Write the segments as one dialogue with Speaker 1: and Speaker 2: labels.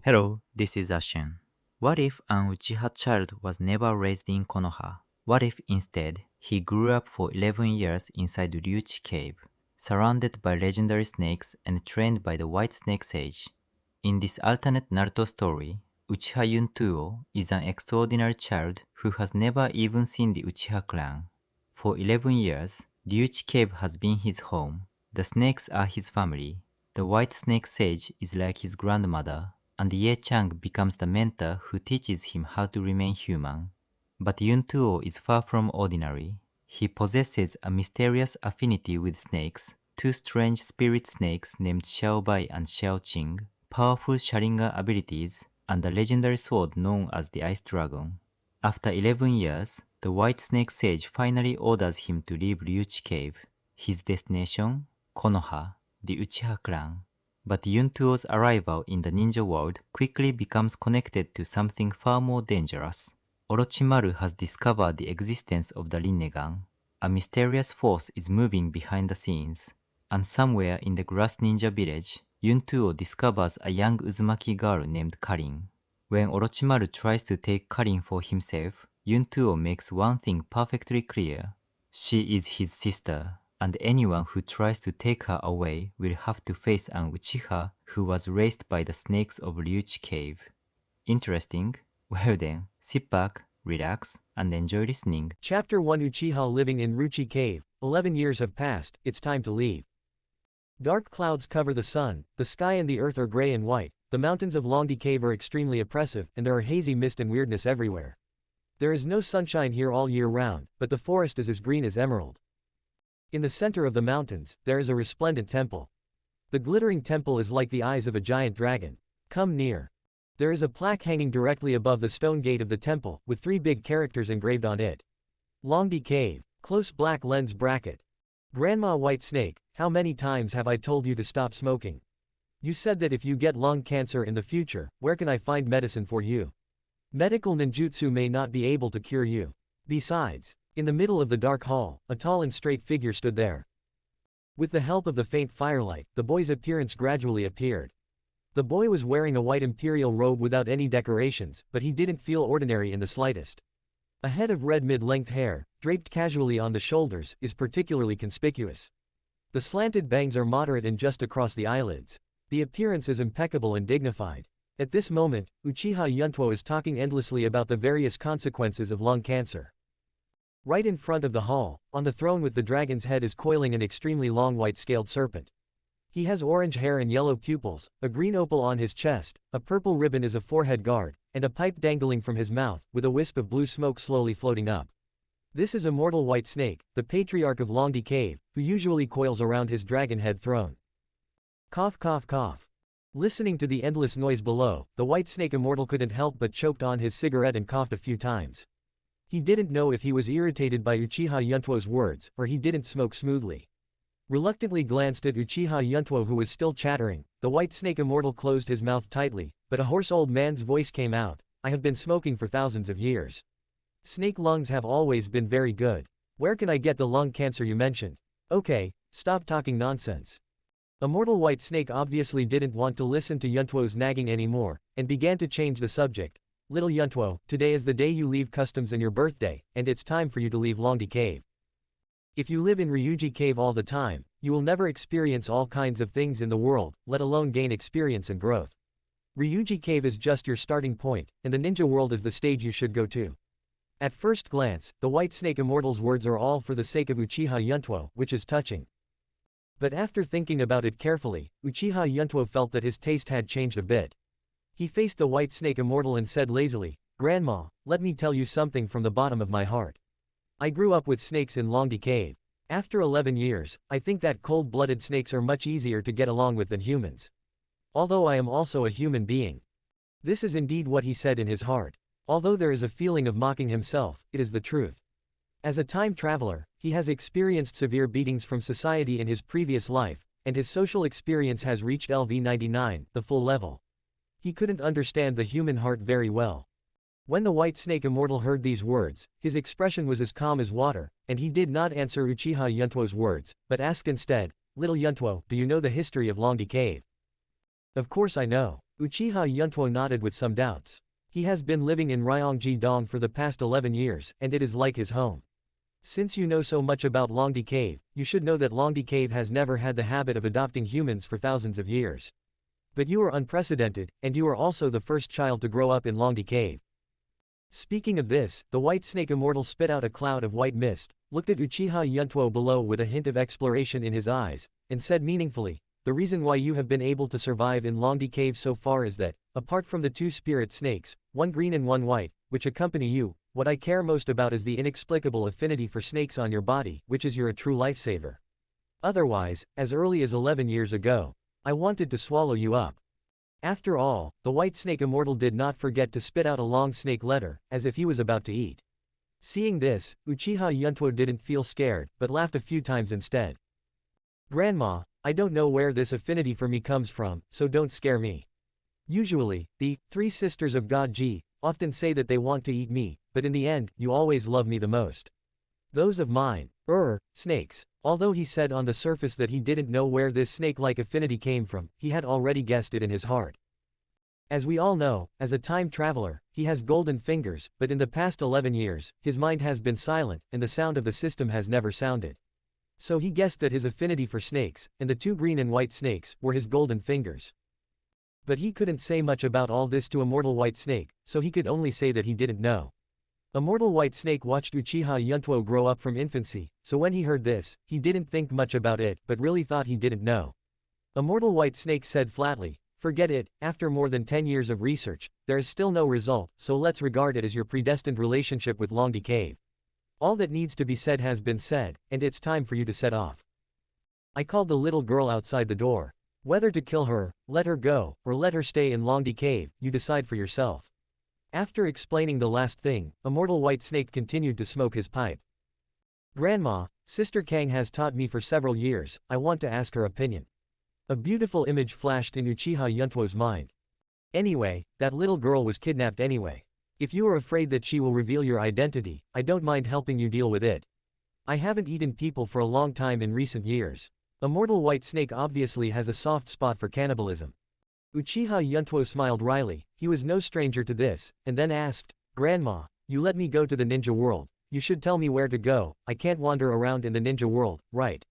Speaker 1: Hello, this is Ashen. What if an Uchiha child was never raised in Konoha? What if instead he grew up for 11 years inside Ryūchi Cave, surrounded by legendary snakes and trained by the White Snake Sage? In this alternate Naruto story, Uchiha Yuntuo is an extraordinary child who has never even seen the Uchiha clan. For 11 years, Ryūchi Cave has been his home. The snakes are his family. The White Snake Sage is like his grandmother, and Ye Cang becomes the mentor who teaches him how to remain human. But Yuntuo is far from ordinary. He possesses a mysterious affinity with snakes, two strange spirit snakes named Xiaobai and Xiaoqing, powerful Sharingan abilities, and a legendary sword known as the Ice Dragon. After 11 years, the White Snake Sage finally orders him to leave Ryūchi Cave. His destination? Konoha, the Uchiha clan. But Yuntuo's arrival in the ninja world quickly becomes connected to something far more dangerous. Orochimaru has discovered the existence of the Rinnegan. A mysterious force is moving behind the scenes, and somewhere in the grass ninja village, Yuntuo discovers a young Uzumaki girl named Karin. When Orochimaru tries to take Karin for himself, Yuntuo makes one thing perfectly clear. She is his sister, and anyone who tries to take her away will have to face an Uchiha who was raised by the snakes of Ryūchi Cave. Interesting? Well then, sit back, relax, and enjoy listening.
Speaker 2: Chapter 1 Uchiha living in Ryūchi Cave. 11 years have passed, it's time to leave. Dark clouds cover the sun, the sky and the earth are gray and white, the mountains of Ryūchi Cave are extremely oppressive, and there are hazy mist and weirdness everywhere. There is no sunshine here all year round, but the forest is as green as emerald. In the center of the mountains, there is a resplendent temple. The glittering temple is like the eyes of a giant dragon. Come near. There is a plaque hanging directly above the stone gate of the temple, with 3 big characters engraved on it. Ryūchi Cave. Close black lens bracket. Grandma White Snake, how many times have I told you to stop smoking? You said that if you get lung cancer in the future, where can I find medicine for you? Medical ninjutsu may not be able to cure you. Besides, in the middle of the dark hall, a tall and straight figure stood there. With the help of the faint firelight, the boy's appearance gradually appeared. The boy was wearing a white imperial robe without any decorations, but he didn't feel ordinary in the slightest. A head of red mid-length hair, draped casually on the shoulders, is particularly conspicuous. The slanted bangs are moderate and just across the eyelids. The appearance is impeccable and dignified. At this moment, Uchiha Yuntuo is talking endlessly about the various consequences of lung cancer. Right in front of the hall, on the throne with the dragon's head is coiling an extremely long white-scaled serpent. He has orange hair and yellow pupils, a green opal on his chest, a purple ribbon is a forehead guard, and a pipe dangling from his mouth, with a wisp of blue smoke slowly floating up. This is Immortal White Snake, the patriarch of Ryūchi Cave, who usually coils around his dragon head throne. Cough cough cough. Listening to the endless noise below, the White Snake Immortal couldn't help but choked on his cigarette and coughed a few times. He didn't know if he was irritated by Uchiha Yuntuo's words, or he didn't smoke smoothly. Reluctantly glanced at Uchiha Yuntuo who was still chattering, the White Snake Immortal closed his mouth tightly, but a hoarse old man's voice came out. I have been smoking for thousands of years. Snake lungs have always been very good. Where can I get the lung cancer you mentioned? Okay, stop talking nonsense. Immortal White Snake obviously didn't want to listen to Yuntuo's nagging anymore, and began to change the subject. Little Yuntuo, today is the day you leave customs and your birthday, and it's time for you to leave Ryūchi Cave. If you live in Ryūchi Cave all the time, you will never experience all kinds of things in the world, let alone gain experience and growth. Ryūchi Cave is just your starting point, and the ninja world is the stage you should go to. At first glance, the White Snake Immortal's words are all for the sake of Uchiha Yuntuo, which is touching. But after thinking about it carefully, Uchiha Yuntuo felt that his taste had changed a bit. He faced the White Snake Immortal and said lazily, Grandma, let me tell you something from the bottom of my heart. I grew up with snakes in Ryūchi Cave. After 11 years, I think that cold-blooded snakes are much easier to get along with than humans. Although I am also a human being. This is indeed what he said in his heart. Although there is a feeling of mocking himself, it is the truth. As a time traveler, he has experienced severe beatings from society in his previous life, and his social experience has reached LV99, the full level. He couldn't understand the human heart very well. When the White Snake Immortal heard these words, his expression was as calm as water, and he did not answer Uchiha Yuntuo's words, but asked instead, Little Yuntuo, do you know the history of Ryūchi Cave? Of course I know. Uchiha Yuntuo nodded with some doubts. He has been living in Ryōchi Dong for the past 11 years, and it is like his home. Since you know so much about Longdi Cave, you should know that Longdi Cave has never had the habit of adopting humans for thousands of years. But you are unprecedented, and you are also the first child to grow up in Longdi Cave. Speaking of this, the white snake immortal spit out a cloud of white mist, looked at Uchiha Yuntuo below with a hint of exploration in his eyes, and said meaningfully, "The reason why you have been able to survive in Longdi Cave so far is that, apart from the two spirit snakes, one green and one white, which accompany you, what I care most about is the inexplicable affinity for snakes on your body, which is your true lifesaver. Otherwise, as early as 11 years ago, I wanted to swallow you up." After all, the white snake immortal did not forget to spit out a long snake letter, as if he was about to eat. Seeing this, Uchiha Yuntuo didn't feel scared, but laughed a few times instead. "Grandma, I don't know where this affinity for me comes from, so don't scare me. Usually, the three sisters of God Ji often say that they want to eat me, but in the end, you always love me the most. Those of mine, snakes." Although he said on the surface that he didn't know where this snake-like affinity came from, he had already guessed it in his heart. As we all know, as a time traveler, he has golden fingers, but in the past 11 years, his mind has been silent, and the sound of the system has never sounded. So he guessed that his affinity for snakes, and the two green and white snakes, were his golden fingers. But he couldn't say much about all this to Immortal White Snake, so he could only say that he didn't know. Immortal White Snake watched Uchiha Yuntuo grow up from infancy, so when he heard this, he didn't think much about it but really thought he didn't know. Immortal White Snake said flatly, "Forget it, after more than 10 years of research, there is still no result, so let's regard it as your predestined relationship with Longdi Cave. All that needs to be said has been said, and it's time for you to set off." I called the little girl outside the door. Whether to kill her, let her go, or let her stay in Longdi Cave, you decide for yourself. After explaining the last thing, Immortal White Snake continued to smoke his pipe. "Grandma, Sister Kang has taught me for several years, I want to ask her opinion." A beautiful image flashed in Uchiha Yuntuo's mind. "Anyway, that little girl was kidnapped anyway. If you are afraid that she will reveal your identity, I don't mind helping you deal with it. I haven't eaten people for a long time in recent years." Immortal White Snake obviously has a soft spot for cannibalism. Uchiha Yuntuo smiled wryly, he was no stranger to this, and then asked, "Grandma, you let me go to the ninja world, you should tell me where to go, I can't wander around in the ninja world, right?"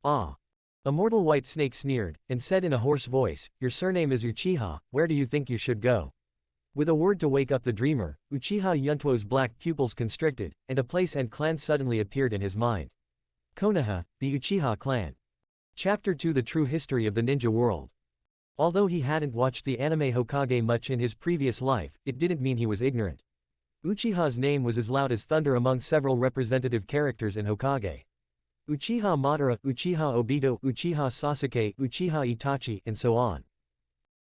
Speaker 2: "Ah." Immortal White Snake sneered, and said in a hoarse voice, "Your surname is Uchiha, where do you think you should go?" With a word to wake up the dreamer, Uchiha Yuntuo's black pupils constricted, and a place and clan suddenly appeared in his mind. Konoha, the Uchiha clan. Chapter 2: The True History of the Ninja World. Although he hadn't watched the anime Hokage much in his previous life, it didn't mean he was ignorant. Uchiha's name was as loud as thunder among several representative characters in Hokage. Uchiha Madara, Uchiha Obito, Uchiha Sasuke, Uchiha Itachi, and so on.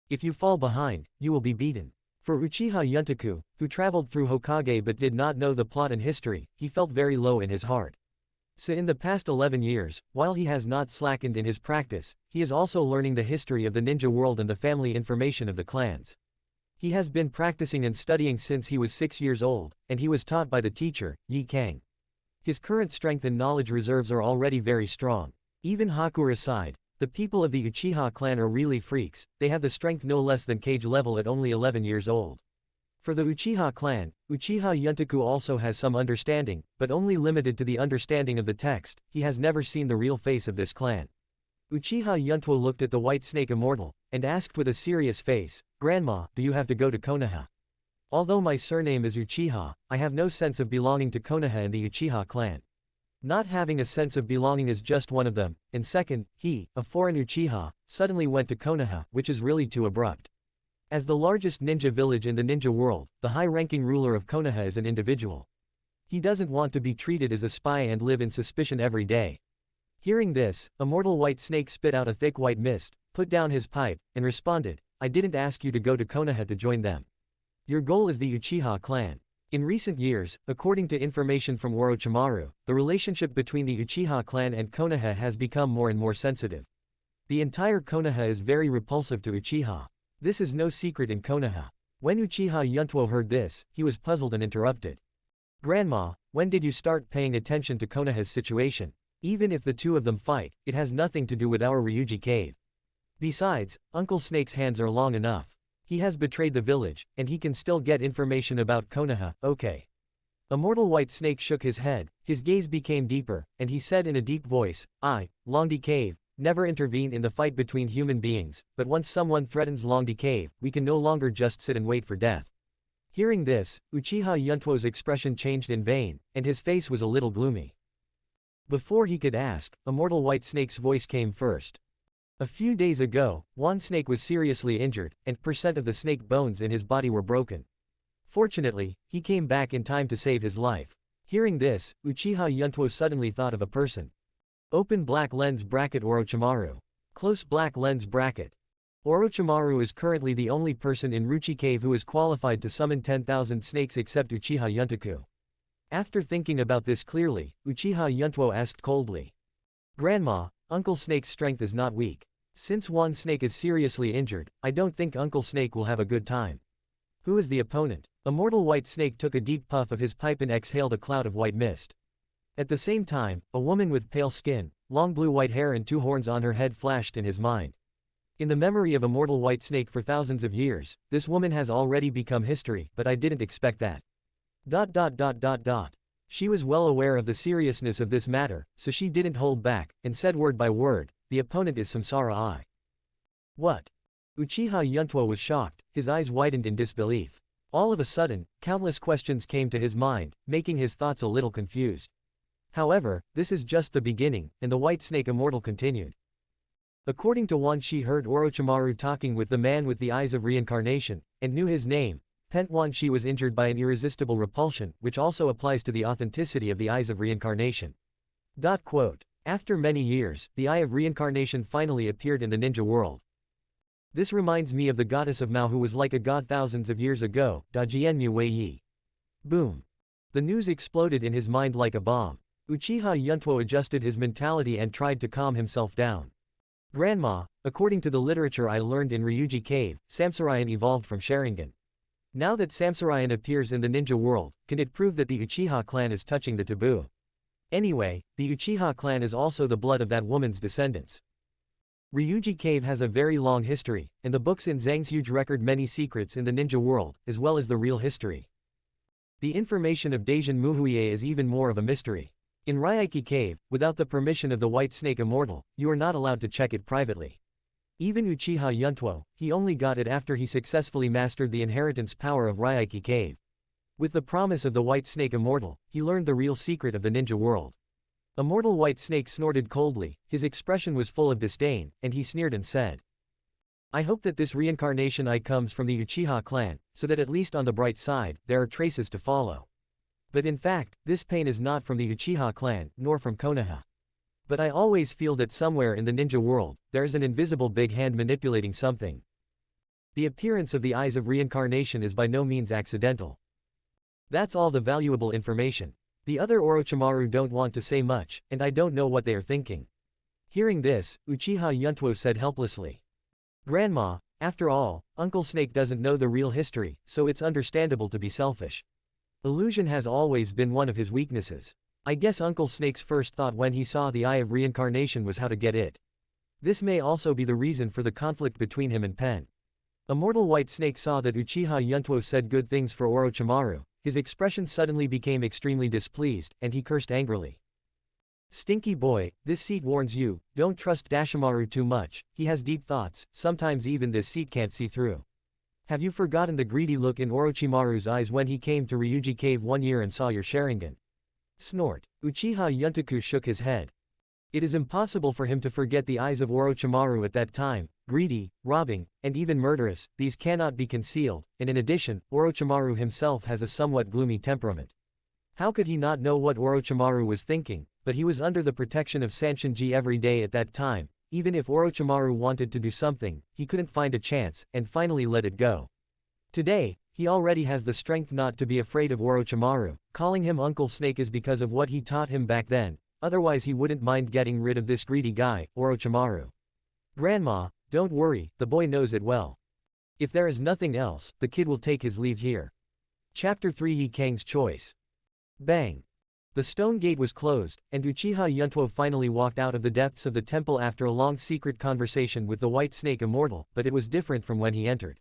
Speaker 2: If you fall behind, you will be beaten. For Uchiha Yuntaku, who traveled through Hokage but did not know the plot and history, he felt very low in his heart. So in the past 11 years, while he has not slackened in his practice, he is also learning the history of the ninja world and the family information of the clans. He has been practicing and studying since he was 6 years old, and he was taught by the teacher, Ye Cang. His current strength and knowledge reserves are already very strong. Even Haku aside, the people of the Uchiha clan are really freaks, they have the strength no less than cage level at only 11 years old. For the Uchiha clan, Uchiha Yuntaku also has some understanding, but only limited to the understanding of the text, he has never seen the real face of this clan. Uchiha Yuntuo looked at the White Snake Immortal, and asked with a serious face, "Grandma, do you have to go to Konoha? Although my surname is Uchiha, I have no sense of belonging to Konoha and the Uchiha clan. Not having a sense of belonging is just one of them, and second, he, a foreign Uchiha, suddenly went to Konoha, which is really too abrupt. As the largest ninja village in the ninja world, the high-ranking ruler of Konoha is an individual. He doesn't want to be treated as a spy and live in suspicion every day." Hearing this, Immortal White Snake spit out a thick white mist, put down his pipe, and responded, "I didn't ask you to go to Konoha to join them. Your goal is the Uchiha clan. In recent years, according to information from Orochimaru, the relationship between the Uchiha clan and Konoha has become more and more sensitive. The entire Konoha is very repulsive to Uchiha. This is no secret in Konoha." When Uchiha Yuntuo heard this, he was puzzled and interrupted. "Grandma, when did you start paying attention to Konoha's situation? Even if the two of them fight, it has nothing to do with our Ryūchi Cave. Besides, Uncle Snake's hands are long enough. He has betrayed the village, and he can still get information about Konoha, okay. Immortal White Snake shook his head, his gaze became deeper, and he said in a deep voice, I, Longdi Cave, never intervene in the fight between human beings, but once someone threatens Longdi Cave, we can no longer just sit and wait for death. Hearing this, Uchiha Yuntuo's expression changed in vain, and his face was a little gloomy. Before he could ask, Immortal White Snake's voice came first. A few days ago, one snake was seriously injured, and percent of the snake bones in his body were broken. Fortunately, he came back in time to save his life. Hearing this, Uchiha Yuntuo suddenly thought of a person. Open black lens bracket Orochimaru. Close black lens bracket. Orochimaru is currently the only person in Ryūchi Cave who is qualified to summon 10,000 snakes except Uchiha Yuntoku. After thinking about this clearly, Uchiha Yuntuo asked coldly. Grandma, Uncle Snake's strength is not weak. Since one snake is seriously injured, I don't think Uncle Snake will have a good time. Who is the opponent? Immortal White Snake took a deep puff of his pipe and exhaled a cloud of white mist. At the same time, a woman with pale skin, long blue-white hair and two horns on her head flashed in his mind. In the memory of Immortal White Snake for thousands of years, this woman has already become history, but I didn't expect that. She was well aware of the seriousness of this matter, so she didn't hold back, and said word by word, the opponent is Samsara I. What? Uchiha Yuntuo was shocked, his eyes widened in disbelief. All of a sudden, countless questions came to his mind, making his thoughts a little confused. However, this is just the beginning, and the White Snake Immortal continued. According to one, she heard Orochimaru talking with the man with the eyes of reincarnation, and knew his name. Pent Wan Shi was injured by an irresistible repulsion, which also applies to the authenticity of the eyes of reincarnation. After many years, the eye of reincarnation finally appeared in the ninja world. This reminds me of the goddess of Mao who was like a god thousands of years ago, Da Jianmu Wei Yi. Boom. The news exploded in his mind like a bomb. Uchiha Yuntuo adjusted his mentality and tried to calm himself down. Grandma, according to the literature I learned in Ryūchi Cave, Samsarayan evolved from Sharingan. Now that Samsarayan appears in the ninja world, can it prove that the Uchiha clan is touching the taboo? Anyway, the Uchiha clan is also the blood of that woman's descendants. Ryūchi Cave has a very long history, and the books in Zhang's huge record many secrets in the ninja world, as well as the real history. The information of Daijin Muhuye is even more of a mystery. In Ryūchi Cave, without the permission of the White Snake Immortal, you are not allowed to check it privately. Even Uchiha Yuntuo, he only got it after he successfully mastered the inheritance power of Ryūchi Cave. With the promise of the White Snake Immortal, he learned the real secret of the ninja world. Immortal White Snake snorted coldly, his expression was full of disdain, and he sneered and said, I hope that this reincarnation eye comes from the Uchiha clan, so that at least on the bright side, there are traces to follow. But in fact, this pain is not from the Uchiha clan, nor from Konoha. But I always feel that somewhere in the ninja world, there is an invisible big hand manipulating something. The appearance of the eyes of reincarnation is by no means accidental. That's all the valuable information. The other Orochimaru don't want to say much, and I don't know what they are thinking. Hearing this, Uchiha Yuntuo said helplessly. Grandma, after all, Uncle Snake doesn't know the real history, so it's understandable to be selfish. Illusion has always been one of his weaknesses. I guess Uncle Snake's first thought when he saw the Eye of Reincarnation was how to get it. This may also be the reason for the conflict between him and Pen. Immortal White Snake saw that Uchiha Yuntuo said good things for Orochimaru. His expression suddenly became extremely displeased, and he cursed angrily. Stinky boy, this seat warns you, don't trust Dashimaru too much, he has deep thoughts, sometimes even this seat can't see through. Have you forgotten the greedy look in Orochimaru's eyes when he came to Ryūchi Cave 1 year and saw your Sharingan? Snort. Uchiha Yuntoku shook his head. It is impossible for him to forget the eyes of Orochimaru at that time, greedy, robbing, and even murderous, these cannot be concealed, and in addition, Orochimaru himself has a somewhat gloomy temperament. How could he not know what Orochimaru was thinking, but he was under the protection of Sanshinji every day at that time. Even if Orochimaru wanted to do something, he couldn't find a chance, and finally let it go. Today, he already has the strength not to be afraid of Orochimaru. Calling him Uncle Snake is because of what he taught him back then, otherwise he wouldn't mind getting rid of this greedy guy, Orochimaru. Grandma, don't worry, the boy knows it well. If there is nothing else, the kid will take his leave here. Chapter 3 Ye Cang's Choice. Bang. The stone gate was closed, and Uchiha Yuntuo finally walked out of the depths of the temple after a long secret conversation with the White Snake Immortal, but it was different from when he entered.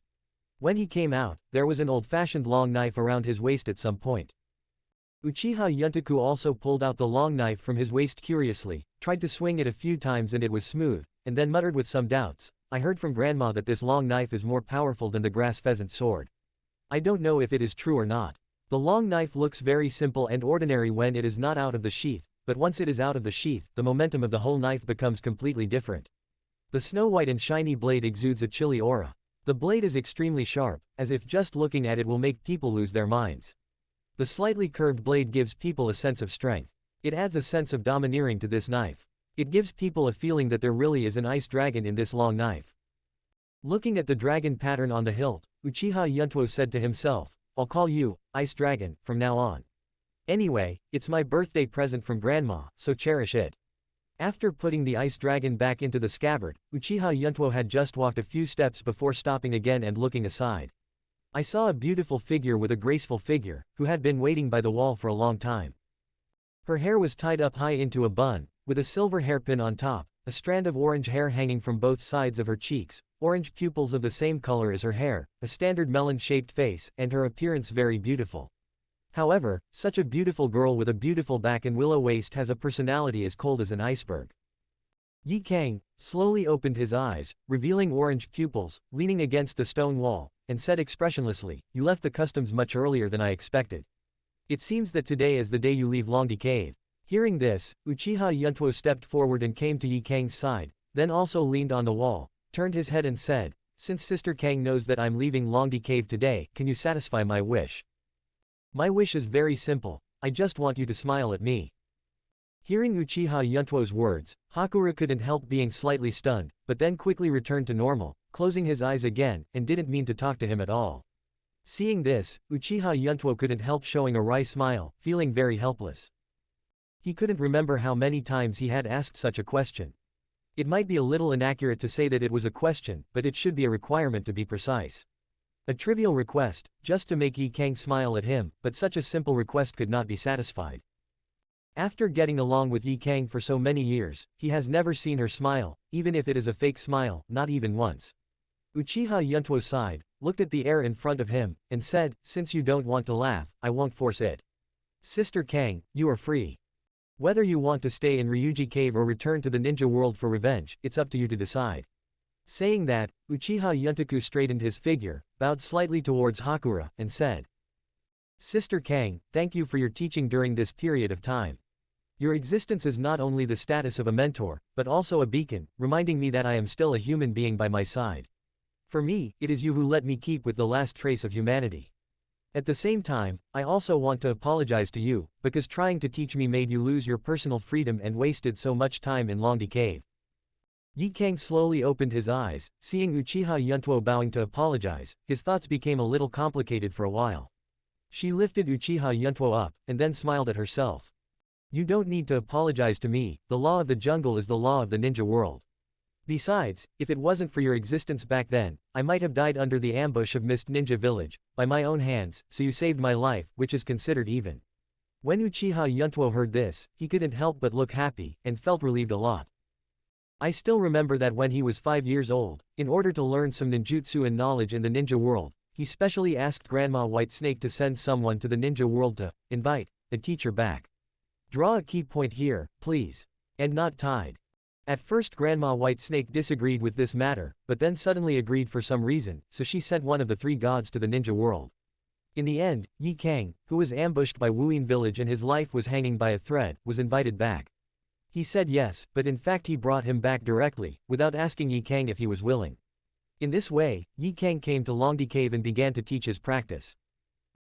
Speaker 2: When he came out, there was an old-fashioned long knife around his waist at some point. Uchiha Yuntuo also pulled out the long knife from his waist curiously, tried to swing it a few times and it was smooth, and then muttered with some doubts, "I heard from grandma that this long knife is more powerful than the grass pheasant sword. I don't know if it is true or not. The long knife looks very simple and ordinary when it is not out of the sheath, but once it is out of the sheath, the momentum of the whole knife becomes completely different. The snow-white and shiny blade exudes a chilly aura. The blade is extremely sharp, as if just looking at it will make people lose their minds. The slightly curved blade gives people a sense of strength. It adds a sense of domineering to this knife. It gives people a feeling that there really is an ice dragon in this long knife." Looking at the dragon pattern on the hilt, Uchiha Yuntuo said to himself, "I'll call you, Ice Dragon, from now on. Anyway, it's my birthday present from grandma, so cherish it." After putting the ice dragon back into the scabbard, Uchiha Yuntuo had just walked a few steps before stopping again and looking aside. "I saw a beautiful figure with a graceful figure, who had been waiting by the wall for a long time. Her hair was tied up high into a bun, with a silver hairpin on top, a strand of orange hair hanging from both sides of her cheeks, orange pupils of the same color as her hair, a standard melon-shaped face, and her appearance very beautiful. However, such a beautiful girl with a beautiful back and willow waist has a personality as cold as an iceberg." Ye Cang slowly opened his eyes, revealing orange pupils, leaning against the stone wall, and said expressionlessly, "You left the customs much earlier than I expected. It seems that today is the day you leave Longdi Cave." Hearing this, Uchiha Yuntuo stepped forward and came to Ye Cang's side, then also leaned on the wall, turned his head and said, "Since Sister Cang knows that I'm leaving Longdi Cave today, can you satisfy my wish? My wish is very simple, I just want you to smile at me." Hearing Uchiha Yuntuo's words, Hakura couldn't help being slightly stunned, but then quickly returned to normal, closing his eyes again, and didn't mean to talk to him at all. Seeing this, Uchiha Yuntuo couldn't help showing a wry smile, feeling very helpless. He couldn't remember how many times he had asked such a question. It might be a little inaccurate to say that it was a question, but it should be a requirement to be precise. A trivial request, just to make Ye Cang smile at him, but such a simple request could not be satisfied. After getting along with Ye Cang for so many years, he has never seen her smile, even if it is a fake smile, not even once. Uchiha Yuntuo sighed, looked at the air in front of him, and said, "Since you don't want to laugh, I won't force it. Sister Cang, you are free. Whether you want to stay in Ryūchi Cave or return to the ninja world for revenge, it's up to you to decide." Saying that, Uchiha Yuntuo straightened his figure, bowed slightly towards Hakura, and said, "Sister Cang, thank you for your teaching during this period of time. Your existence is not only the status of a mentor, but also a beacon, reminding me that I am still a human being by my side. For me, it is you who let me keep with the last trace of humanity. At the same time, I also want to apologize to you, because trying to teach me made you lose your personal freedom and wasted so much time in Longdi Cave." Ye Cang slowly opened his eyes, seeing Uchiha Yuntuo bowing to apologize, his thoughts became a little complicated for a while. She lifted Uchiha Yuntuo up, and then smiled at herself. "You don't need to apologize to me, the law of the jungle is the law of the ninja world. Besides, if it wasn't for your existence back then, I might have died under the ambush of Mist Ninja Village, by my own hands, so you saved my life, which is considered even." When Uchiha Yuntuo heard this, he couldn't help but look happy, and felt relieved a lot. "I still remember that when he was 5 years old, in order to learn some ninjutsu and knowledge in the ninja world, he specially asked Grandma Whitesnake to send someone to the ninja world to invite a teacher back. Draw a key point here, please. And not tied." At first Grandma Whitesnake disagreed with this matter, but then suddenly agreed for some reason, so she sent one of the 3 gods to the ninja world. In the end, Ye Cang, who was ambushed by Wuyin village and his life was hanging by a thread, was invited back. He said yes, but in fact he brought him back directly, without asking Ye Cang if he was willing. In this way, Ye Cang came to Longdi Cave and began to teach his practice.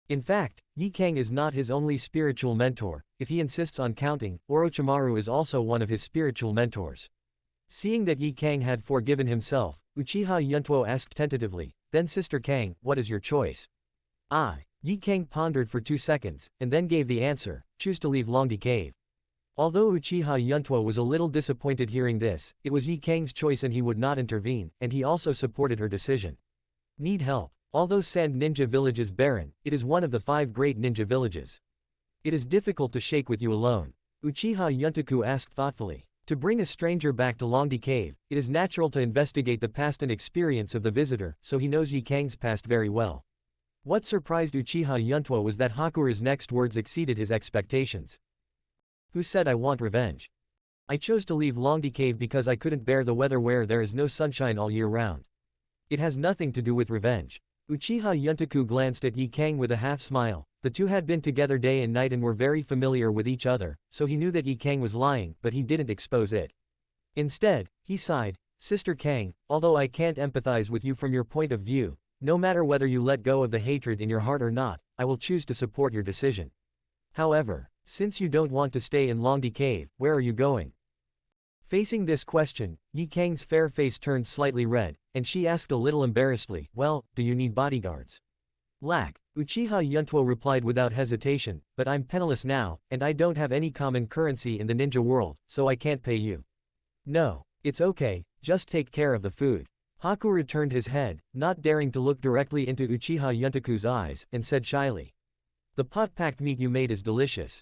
Speaker 2: In fact, Ye Cang is not his only spiritual mentor. If he insists on counting, Orochimaru is also one of his spiritual mentors. Seeing that Ye Cang had forgiven himself, Uchiha Yuntuo asked tentatively, "Then Sister Cang, what is your choice?" Ye Cang pondered for 2 seconds, and then gave the answer, "Choose to leave Longdi Cave." Although Uchiha Yuntuo was a little disappointed hearing this, it was Ye Cang's choice and he would not intervene, and he also supported her decision. Need help. Although Sand Ninja Village is barren, it is one of the 5 great ninja villages. It is difficult to shake with you alone. Uchiha Yuntuo asked thoughtfully. To bring a stranger back to Longdi Cave, it is natural to investigate the past and experience of the visitor, so he knows Ye Cang's past very well. What surprised Uchiha Yuntuo was that Hakura's next words exceeded his expectations. Who said I want revenge? I chose to leave Longdi Cave because I couldn't bear the weather where there is no sunshine all year round. It has nothing to do with revenge. Uchiha Yuntoku glanced at Ye Cang with a half smile. The two had been together day and night and were very familiar with each other, so he knew that Ye Cang was lying, but he didn't expose it. Instead, he sighed, Sister Cang, although I can't empathize with you from your point of view, no matter whether you let go of the hatred in your heart or not, I will choose to support your decision. However, since you don't want to stay in Longdi Cave, where are you going? Facing this question, Ye Cang's fair face turned slightly red, and she asked a little embarrassedly, well, do you need bodyguards? Lack. Uchiha Yuntuo replied without hesitation, but I'm penniless now, and I don't have any common currency in the ninja world, so I can't pay you. No. It's okay, just take care of the food. Hakura turned his head, not daring to look directly into Uchiha Yuntoku's eyes, and said shyly. The pot-packed meat you made is delicious.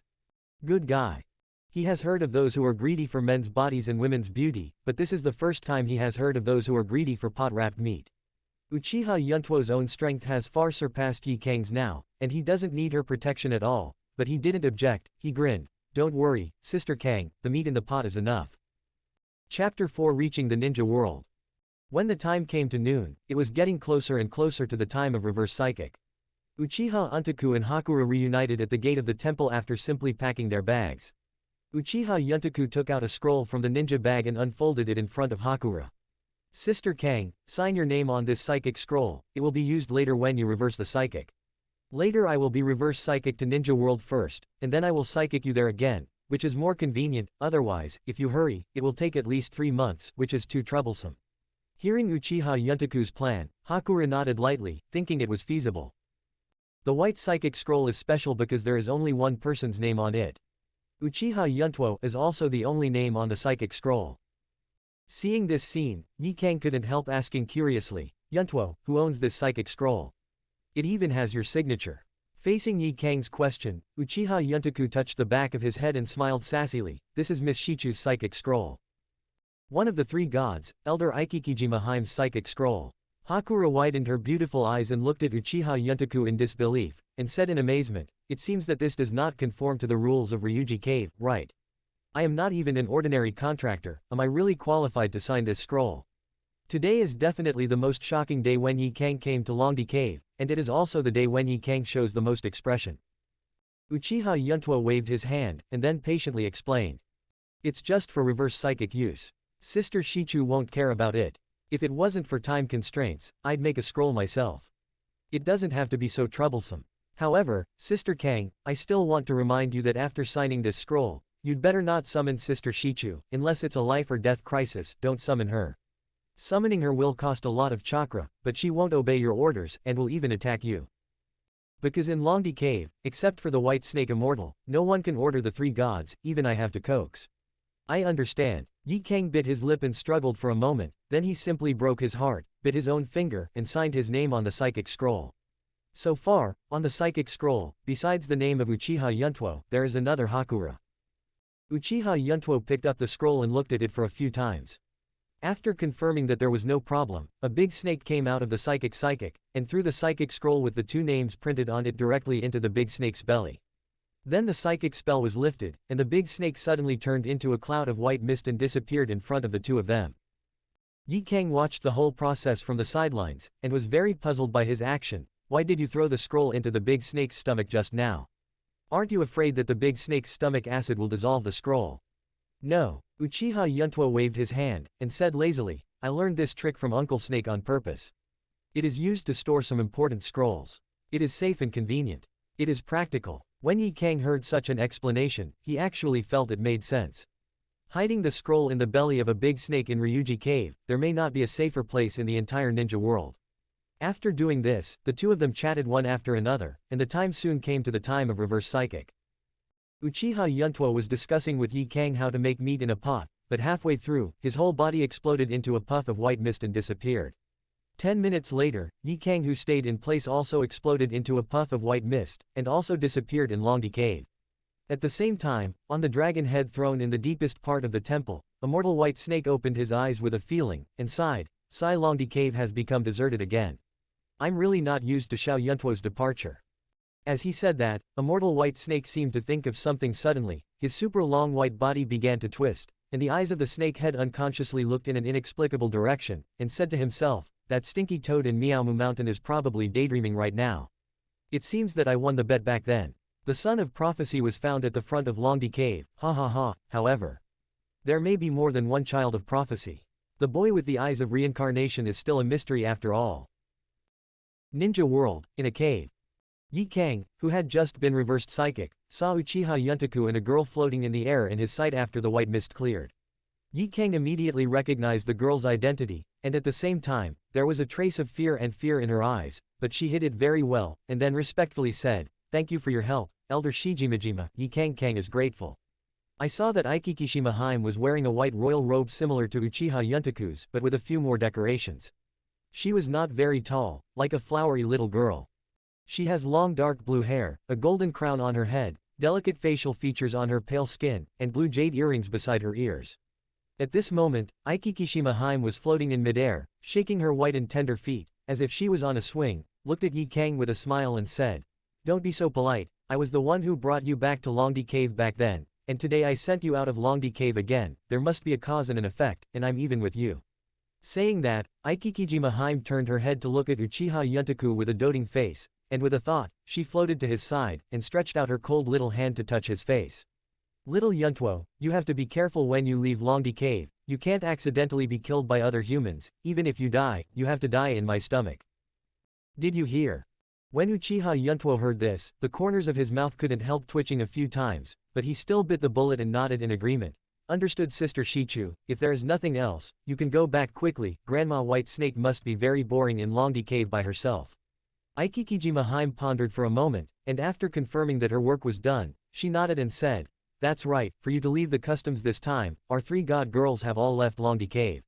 Speaker 2: Good guy. He has heard of those who are greedy for men's bodies and women's beauty, but this is the first time he has heard of those who are greedy for pot-wrapped meat. Uchiha Yuntuo's own strength has far surpassed Ye Cang's now, and he doesn't need her protection at all, but he didn't object, he grinned. Don't worry, Sister Cang, the meat in the pot is enough. Chapter 4 Reaching the Ninja World. When the time came to noon, it was getting closer and closer to the time of reverse psychic. Uchiha Yuntoku and Hakura reunited at the gate of the temple after simply packing their bags. Uchiha Yuntoku took out a scroll from the ninja bag and unfolded it in front of Hakura. Sister Cang, sign your name on this psychic scroll, it will be used later when you reverse the psychic. Later I will be reverse psychic to Ninja World first, and then I will psychic you there again, which is more convenient, otherwise, if you hurry, it will take at least 3 months, which is too troublesome. Hearing Uchiha Yuntoku's plan, Hakura nodded lightly, thinking it was feasible. The white psychic scroll is special because there is only one person's name on it. Uchiha Yuntuo is also the only name on the psychic scroll. Seeing this scene, Ye Cang couldn't help asking curiously, Yuntuo, who owns this psychic scroll? It even has your signature. Facing Ye Cang's question, Uchiha Yuntoku touched the back of his head and smiled sassily, this is Miss Shichu's psychic scroll. One of the 3 gods, Elder Ikikijima Heime's psychic scroll. Hakura widened her beautiful eyes and looked at Uchiha Yuntoku in disbelief, and said in amazement, it seems that this does not conform to the rules of Ryūchi Cave, right? I am not even an ordinary contractor, am I really qualified to sign this scroll? Today is definitely the most shocking day when Ye Cang came to Longdi Cave, and it is also the day when Ye Cang shows the most expression. Uchiha Yuntuo waved his hand, and then patiently explained. It's just for reverse psychic use. Sister Shichu won't care about it. If it wasn't for time constraints, I'd make a scroll myself. It doesn't have to be so troublesome. However, Sister Cang, I still want to remind you that after signing this scroll, you'd better not summon Sister Shichu, unless it's a life or death crisis, don't summon her. Summoning her will cost a lot of chakra, but she won't obey your orders, and will even attack you. Because in Longdi Cave, except for the White Snake Immortal, no one can order the 3 gods, even I have to coax. I understand. Ye Cang bit his lip and struggled for a moment, then he simply broke his heart, bit his own finger, and signed his name on the psychic scroll. So far, on the psychic scroll, besides the name of Uchiha Yuntuo, there is another Hakura. Uchiha Yuntuo picked up the scroll and looked at it for a few times. After confirming that there was no problem, a big snake came out of the psychic, and threw the psychic scroll with the 2 names printed on it directly into the big snake's belly. Then the psychic spell was lifted, and the big snake suddenly turned into a cloud of white mist and disappeared in front of the 2 of them. Ye Cang watched the whole process from the sidelines, and was very puzzled by his action. Why did you throw the scroll into the big snake's stomach just now? Aren't you afraid that the big snake's stomach acid will dissolve the scroll? No. Uchiha Yuntuo waved his hand, and said lazily, I learned this trick from Uncle Snake on purpose. It is used to store some important scrolls. It is safe and convenient. It is practical. When Ye Cang heard such an explanation, he actually felt it made sense. Hiding the scroll in the belly of a big snake in Ryūchi Cave, there may not be a safer place in the entire ninja world. After doing this, the 2 of them chatted one after another, and the time soon came to the time of reverse psychic. Uchiha Yuntuo was discussing with Ye Cang how to make meat in a pot, but halfway through, his whole body exploded into a puff of white mist and disappeared. 10 minutes later, Ye Cang, who stayed in place, also exploded into a puff of white mist, and also disappeared in Longdi Cave. At the same time, on the dragon head throne in the deepest part of the temple, Immortal White Snake opened his eyes with a feeling, and sighed, "Sai Longdi Cave has become deserted again. I'm really not used to Xiao Yuntuo's departure." As he said that, Immortal White Snake seemed to think of something suddenly, his super long white body began to twist, and the eyes of the snake head unconsciously looked in an inexplicable direction, and said to himself, "That stinky toad in Miaomu Mountain is probably daydreaming right now. It seems that I won the bet back then. The son of prophecy was found at the front of Longdi Cave, ha ha ha, however. There may be more than one child of prophecy. The boy with the eyes of reincarnation is still a mystery after all." Ninja World, in a cave. Ye Cang, who had just been reversed psychic, saw Uchiha Yuntuo and a girl floating in the air in his sight after the white mist cleared. Ye Cang immediately recognized the girl's identity, and at the same time, there was a trace of fear in her eyes, but she hid it very well, and then respectfully said, "Thank you for your help, Elder Shijimajima." Ye Cang is grateful. "I saw that Aikikishima Haim was wearing a white royal robe similar to Uchiha Yuntuo's but with a few more decorations. She was not very tall, like a flowery little girl. She has long dark blue hair, a golden crown on her head, delicate facial features on her pale skin, and blue jade earrings beside her ears." At this moment, Aikikishima Haim was floating in midair, shaking her white and tender feet, as if she was on a swing, looked at Ye Cang with a smile and said, "Don't be so polite, I was the one who brought you back to Longdi Cave back then, and today I sent you out of Longdi Cave again. There must be a cause and an effect, and I'm even with you." Saying that, Aikikijima Haim turned her head to look at Uchiha Yuntuo with a doting face, and with a thought, she floated to his side, and stretched out her cold little hand to touch his face. "Little Yuntuo, you have to be careful when you leave Longdi Cave, you can't accidentally be killed by other humans, even if you die, you have to die in my stomach. Did you hear?" When Uchiha Yuntuo heard this, the corners of his mouth couldn't help twitching a few times, but he still bit the bullet and nodded in agreement. "Understood, Sister Shichu, if there is nothing else, you can go back quickly. Grandma White Snake must be very boring in Longdi Cave by herself." Aikikijima Haim pondered for a moment, and after confirming that her work was done, she nodded and said, "That's right, for you to leave the customs this time, our 3 god girls have all left Longdi Cave.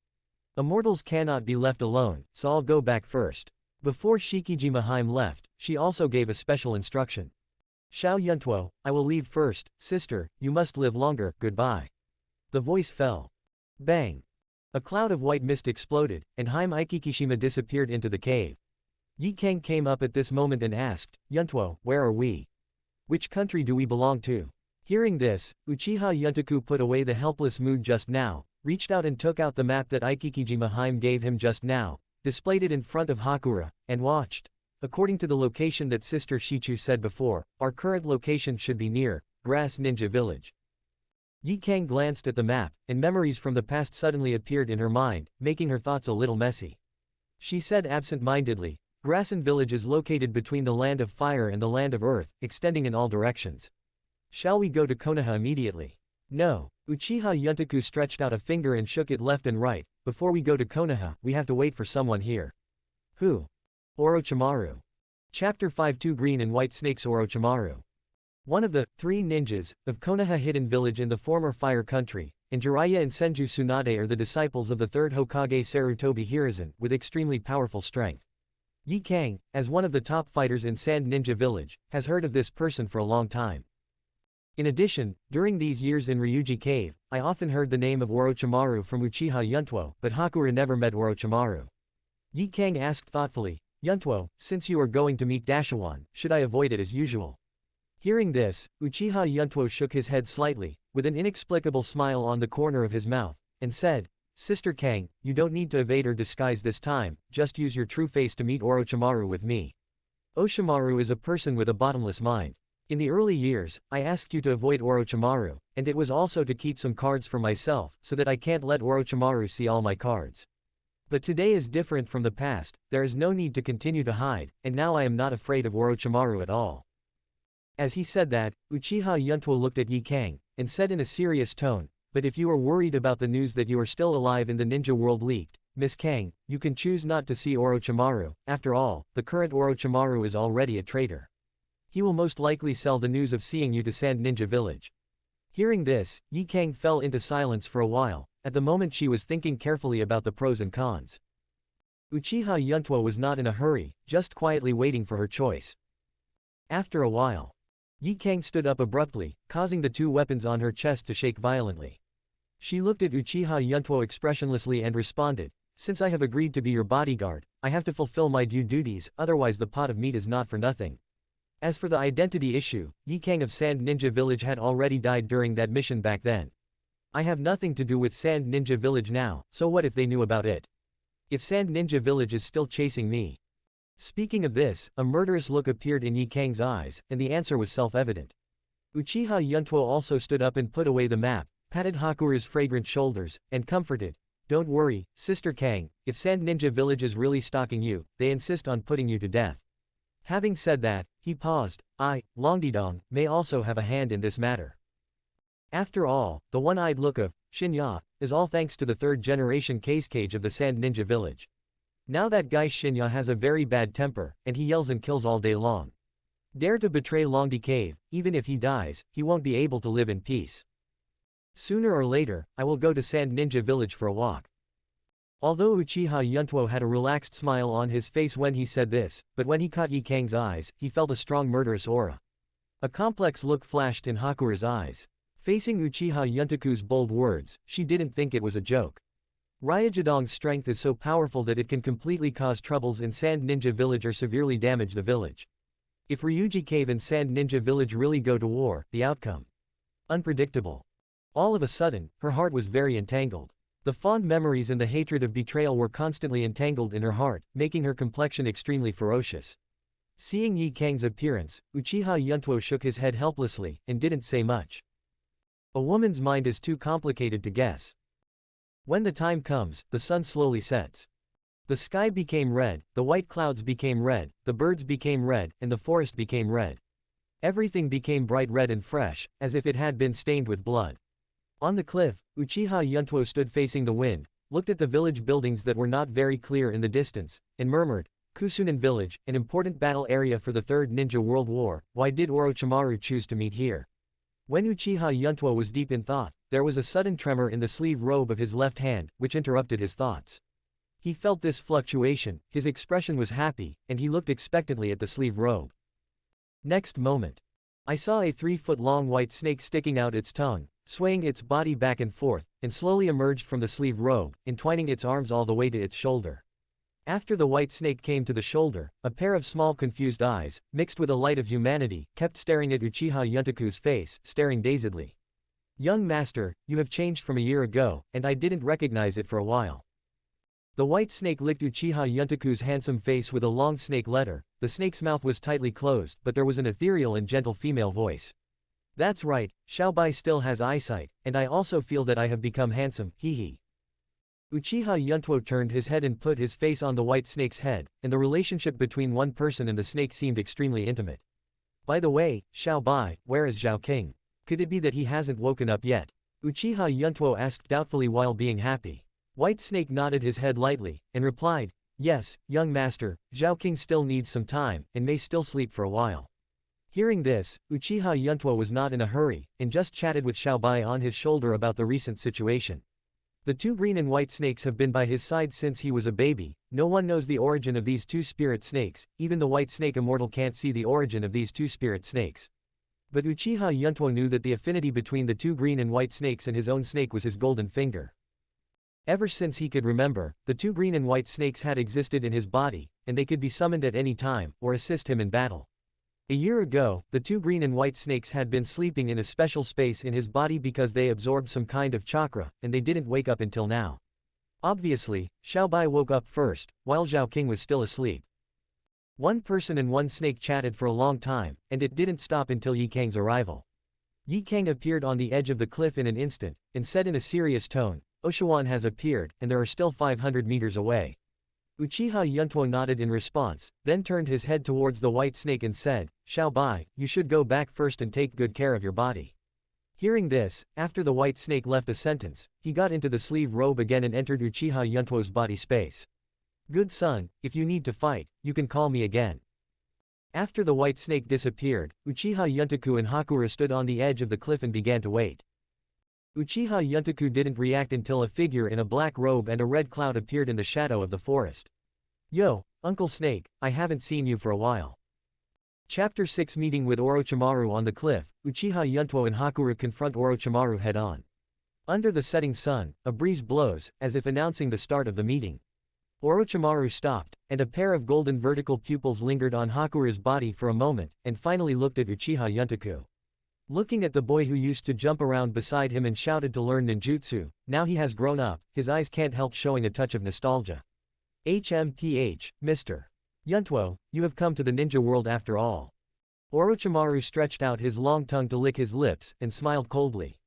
Speaker 2: Immortals cannot be left alone, so I'll go back first." Before Shikijima Haim left, she also gave a special instruction. "Xiao Yuntuo, I will leave first, sister, you must live longer, goodbye." The voice fell. Bang! A cloud of white mist exploded, and Haim Aikikishima disappeared into the cave. Ye Cang came up at this moment and asked, "Yuntuo, where are we? Which country do we belong to?" Hearing this, Uchiha Yuntuo put away the helpless mood just now, reached out and took out the map that Aikikijima Haim gave him just now, displayed it in front of Hakura, and watched. "According to the location that Sister Shichu said before, our current location should be near Grass Ninja Village." Ye Cang glanced at the map, and memories from the past suddenly appeared in her mind, making her thoughts a little messy. She said absent-mindedly, "Grassan Village is located between the land of fire and the land of earth, extending in all directions. Shall we go to Konoha immediately?" "No." Uchiha Yuntuo stretched out a finger and shook it left and right. "Before we go to Konoha, we have to wait for someone here." "Who?" "Orochimaru." Chapter 5. 2 Green and White Snakes. Orochimaru, one of the 3 ninjas of Konoha hidden village in the former Fire Country, and Jiraiya and Senju Tsunade are the disciples of the 3rd Hokage Sarutobi Hiruzen, with extremely powerful strength. Ye Cang, as one of the top fighters in Sand Ninja Village, has heard of this person for a long time. In addition, during these years in Ryūchi Cave, I often heard the name of Orochimaru from Uchiha Yuntuo, but Hakura never met Orochimaru. Ye Cang asked thoughtfully, "Yuntuo, since you are going to meet Dashawan, should I avoid it as usual?" Hearing this, Uchiha Yuntuo shook his head slightly, with an inexplicable smile on the corner of his mouth, and said, "Sister Cang, you don't need to evade or disguise this time, just use your true face to meet Orochimaru with me. Oshimaru is a person with a bottomless mind. In the early years, I asked you to avoid Orochimaru, and it was also to keep some cards for myself, so that I can't let Orochimaru see all my cards. But today is different from the past, there is no need to continue to hide, and now I am not afraid of Orochimaru at all." As he said that, Uchiha Yuntuo looked at Ye Cang, and said in a serious tone, "But if you are worried about the news that you are still alive in the ninja world leaked, Miss Cang, you can choose not to see Orochimaru. After all, the current Orochimaru is already a traitor. He will most likely sell the news of seeing you to Sand Ninja Village." Hearing this, Ye Cang fell into silence for a while. At the moment she was thinking carefully about the pros and cons. Uchiha Yuntuo was not in a hurry, just quietly waiting for her choice. After a while, Ye Cang stood up abruptly, causing the 2 weapons on her chest to shake violently. She looked at Uchiha Yuntuo expressionlessly and responded, "Since I have agreed to be your bodyguard, I have to fulfill my due duties, otherwise the pot of meat is not for nothing." As for the identity issue, Ye Cang of Sand Ninja Village had already died during that mission back then. I have nothing to do with Sand Ninja Village now, so what if they knew about it? If Sand Ninja Village is still chasing me? Speaking of this, a murderous look appeared in Ye Cang's eyes, and the answer was self-evident. Uchiha Yuntuo also stood up and put away the map, patted Hakuru's fragrant shoulders, and comforted, "Don't worry, Sister Cang, if Sand Ninja Village is really stalking you, they insist on putting you to death." Having said that, he paused. "I, Longdidong, may also have a hand in this matter." After all, the one-eyed look of Shinya is all thanks to the third-generation case cage of the Sand Ninja Village. Now that guy Shinya has a very bad temper, and he yells and kills all day long. Dare to betray Longdi Cave, even if he dies, he won't be able to live in peace. Sooner or later, I will go to Sand Ninja Village for a walk. Although Uchiha Yuntuo had a relaxed smile on his face when he said this, but when he caught Ye Cang's eyes, he felt a strong murderous aura. A complex look flashed in Hakuru's eyes. Facing Uchiha Yuntaku's bold words, she didn't think it was a joke. Ryujidong's strength is so powerful that it can completely cause troubles in Sand Ninja Village or severely damage the village. If Ryūchi Cave and Sand Ninja Village really go to war, the outcome? Unpredictable. All of a sudden, her heart was very entangled. The fond memories and the hatred of betrayal were constantly entangled in her heart, making her complexion extremely ferocious. Seeing Ye Cang's appearance, Uchiha Yuntuo shook his head helplessly, and didn't say much. A woman's mind is too complicated to guess. When the time comes, the sun slowly sets. The sky became red, the white clouds became red, the birds became red, and the forest became red. Everything became bright red and fresh, as if it had been stained with blood. On the cliff, Uchiha Yuntuo stood facing the wind, looked at the village buildings that were not very clear in the distance, and murmured, "Kusunan Village, an important battle area for the Third Ninja World War, why did Orochimaru choose to meet here?" When Uchiha Yuntuo was deep in thought, there was a sudden tremor in the sleeve robe of his left hand, which interrupted his thoughts. He felt this fluctuation, his expression was happy, and he looked expectantly at the sleeve robe. Next moment, I saw a 3-foot-long white snake sticking out its tongue, swaying its body back and forth, and slowly emerged from the sleeve robe, entwining its arms all the way to its shoulder. After the white snake came to the shoulder, a pair of small confused eyes, mixed with a light of humanity, kept staring at Uchiha Yuntaku's face, staring dazedly. "Young master, you have changed from a year ago, and I didn't recognize it for a while." The white snake licked Uchiha Yuntaku's handsome face with a long snake letter. The snake's mouth was tightly closed, but there was an ethereal and gentle female voice. "That's right, Xiaobai still has eyesight, and I also feel that I have become handsome, hee." Uchiha Yuntuo turned his head and put his face on the white snake's head, and the relationship between one person and the snake seemed extremely intimate. "By the way, Xiaobai, where is Xiaoqing? Could it be that he hasn't woken up yet?" Uchiha Yuntuo asked doubtfully while being happy. White Snake nodded his head lightly, and replied, "Yes, young master, Xiaoqing still needs some time, and may still sleep for a while." Hearing this, Uchiha Yuntuo was not in a hurry, and just chatted with Xiaobai on his shoulder about the recent situation. The two green and white snakes have been by his side since he was a baby. No one knows the origin of these two spirit snakes, even the white snake immortal can't see the origin of these two spirit snakes. But Uchiha Yuntuo knew that the affinity between the two green and white snakes and his own snake was his golden finger. Ever since he could remember, the two green and white snakes had existed in his body, and they could be summoned at any time, or assist him in battle. A year ago, the two green and white snakes had been sleeping in a special space in his body because they absorbed some kind of chakra, and they didn't wake up until now. Obviously, Xiaobai woke up first, while Xiaoqing was still asleep. One person and one snake chatted for a long time, and it didn't stop until Ye Cang's arrival. Ye Cang appeared on the edge of the cliff in an instant, and said in a serious tone, "Oshawan has appeared, and there are still 500 meters away." Uchiha Yuntuo nodded in response, then turned his head towards the white snake and said, "Xiaobai, you should go back first and take good care of your body." Hearing this, after the white snake left a sentence, he got into the sleeve robe again and entered Uchiha Yuntuo's body space. "Good son, if you need to fight, you can call me again." After the white snake disappeared, Uchiha Yuntaku and Hakura stood on the edge of the cliff and began to wait. Uchiha Yuntaku didn't react until a figure in a black robe and a red cloud appeared in the shadow of the forest. "Yo, Uncle Snake, I haven't seen you for a while." Chapter 6 Meeting with Orochimaru on the cliff. Uchiha Yuntuo and Hakura confront Orochimaru head-on. Under the setting sun, a breeze blows, as if announcing the start of the meeting. Orochimaru stopped, and a pair of golden vertical pupils lingered on Hakura's body for a moment, and finally looked at Uchiha Yuntuo. Looking at the boy who used to jump around beside him and shouted to learn ninjutsu, now he has grown up, his eyes can't help showing a touch of nostalgia. HMPH, Mr. Yuntuo, you have come to the ninja world after all. Orochimaru stretched out his long tongue to lick his lips, and smiled coldly.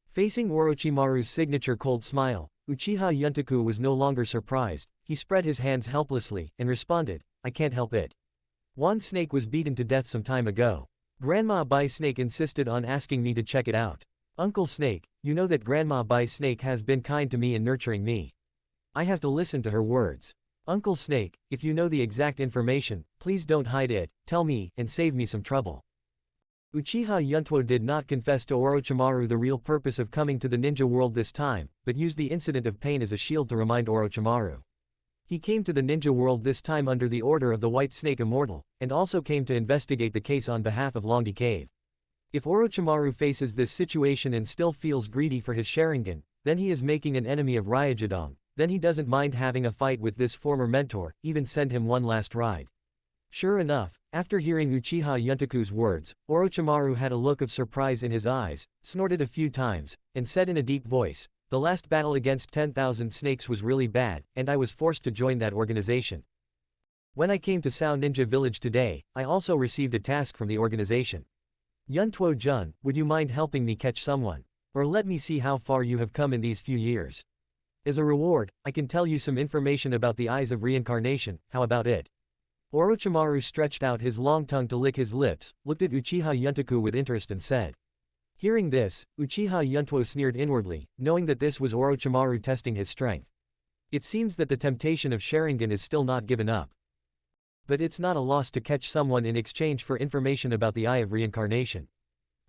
Speaker 2: Facing Orochimaru's signature cold smile, Uchiha Yuntuo was no longer surprised. He spread his hands helplessly, and responded, I can't help it. One snake was beaten to death some time ago. Grandma Bai Snake insisted on asking me to check it out. Uncle Snake, you know that Grandma Bai Snake has been kind to me and nurturing me. I have to listen to her words. Uncle Snake, if you know the exact information, please don't hide it, tell me, and save me some trouble. Uchiha Yuntuo did not confess to Orochimaru the real purpose of coming to the ninja world this time, but used the incident of pain as a shield to remind Orochimaru. He came to the ninja world this time under the order of the White Snake Immortal, and also came to investigate the case on behalf of Longi Cave. If Orochimaru faces this situation and still feels greedy for his Sharingan, then he is making an enemy of Ryūchi. Then he doesn't mind having a fight with this former mentor, even send him one last ride. Sure enough, after hearing Uchiha Yuntuo's words, Orochimaru had a look of surprise in his eyes, snorted a few times, and said in a deep voice, the last battle against 10,000 snakes was really bad, and I was forced to join that organization. When I came to Sao Ninja Village today, I also received a task from the organization. Yuntuo-jun, would you mind helping me catch someone? Or let me see how far you have come in these few years. As a reward, I can tell you some information about the eyes of reincarnation, how about it? Orochimaru stretched out his long tongue to lick his lips, looked at Uchiha Yuntuo with interest and said. Hearing this, Uchiha Yuntuo sneered inwardly, knowing that this was Orochimaru testing his strength. It seems that the temptation of Sharingan is still not given up. But it's not a loss to catch someone in exchange for information about the Eye of Reincarnation.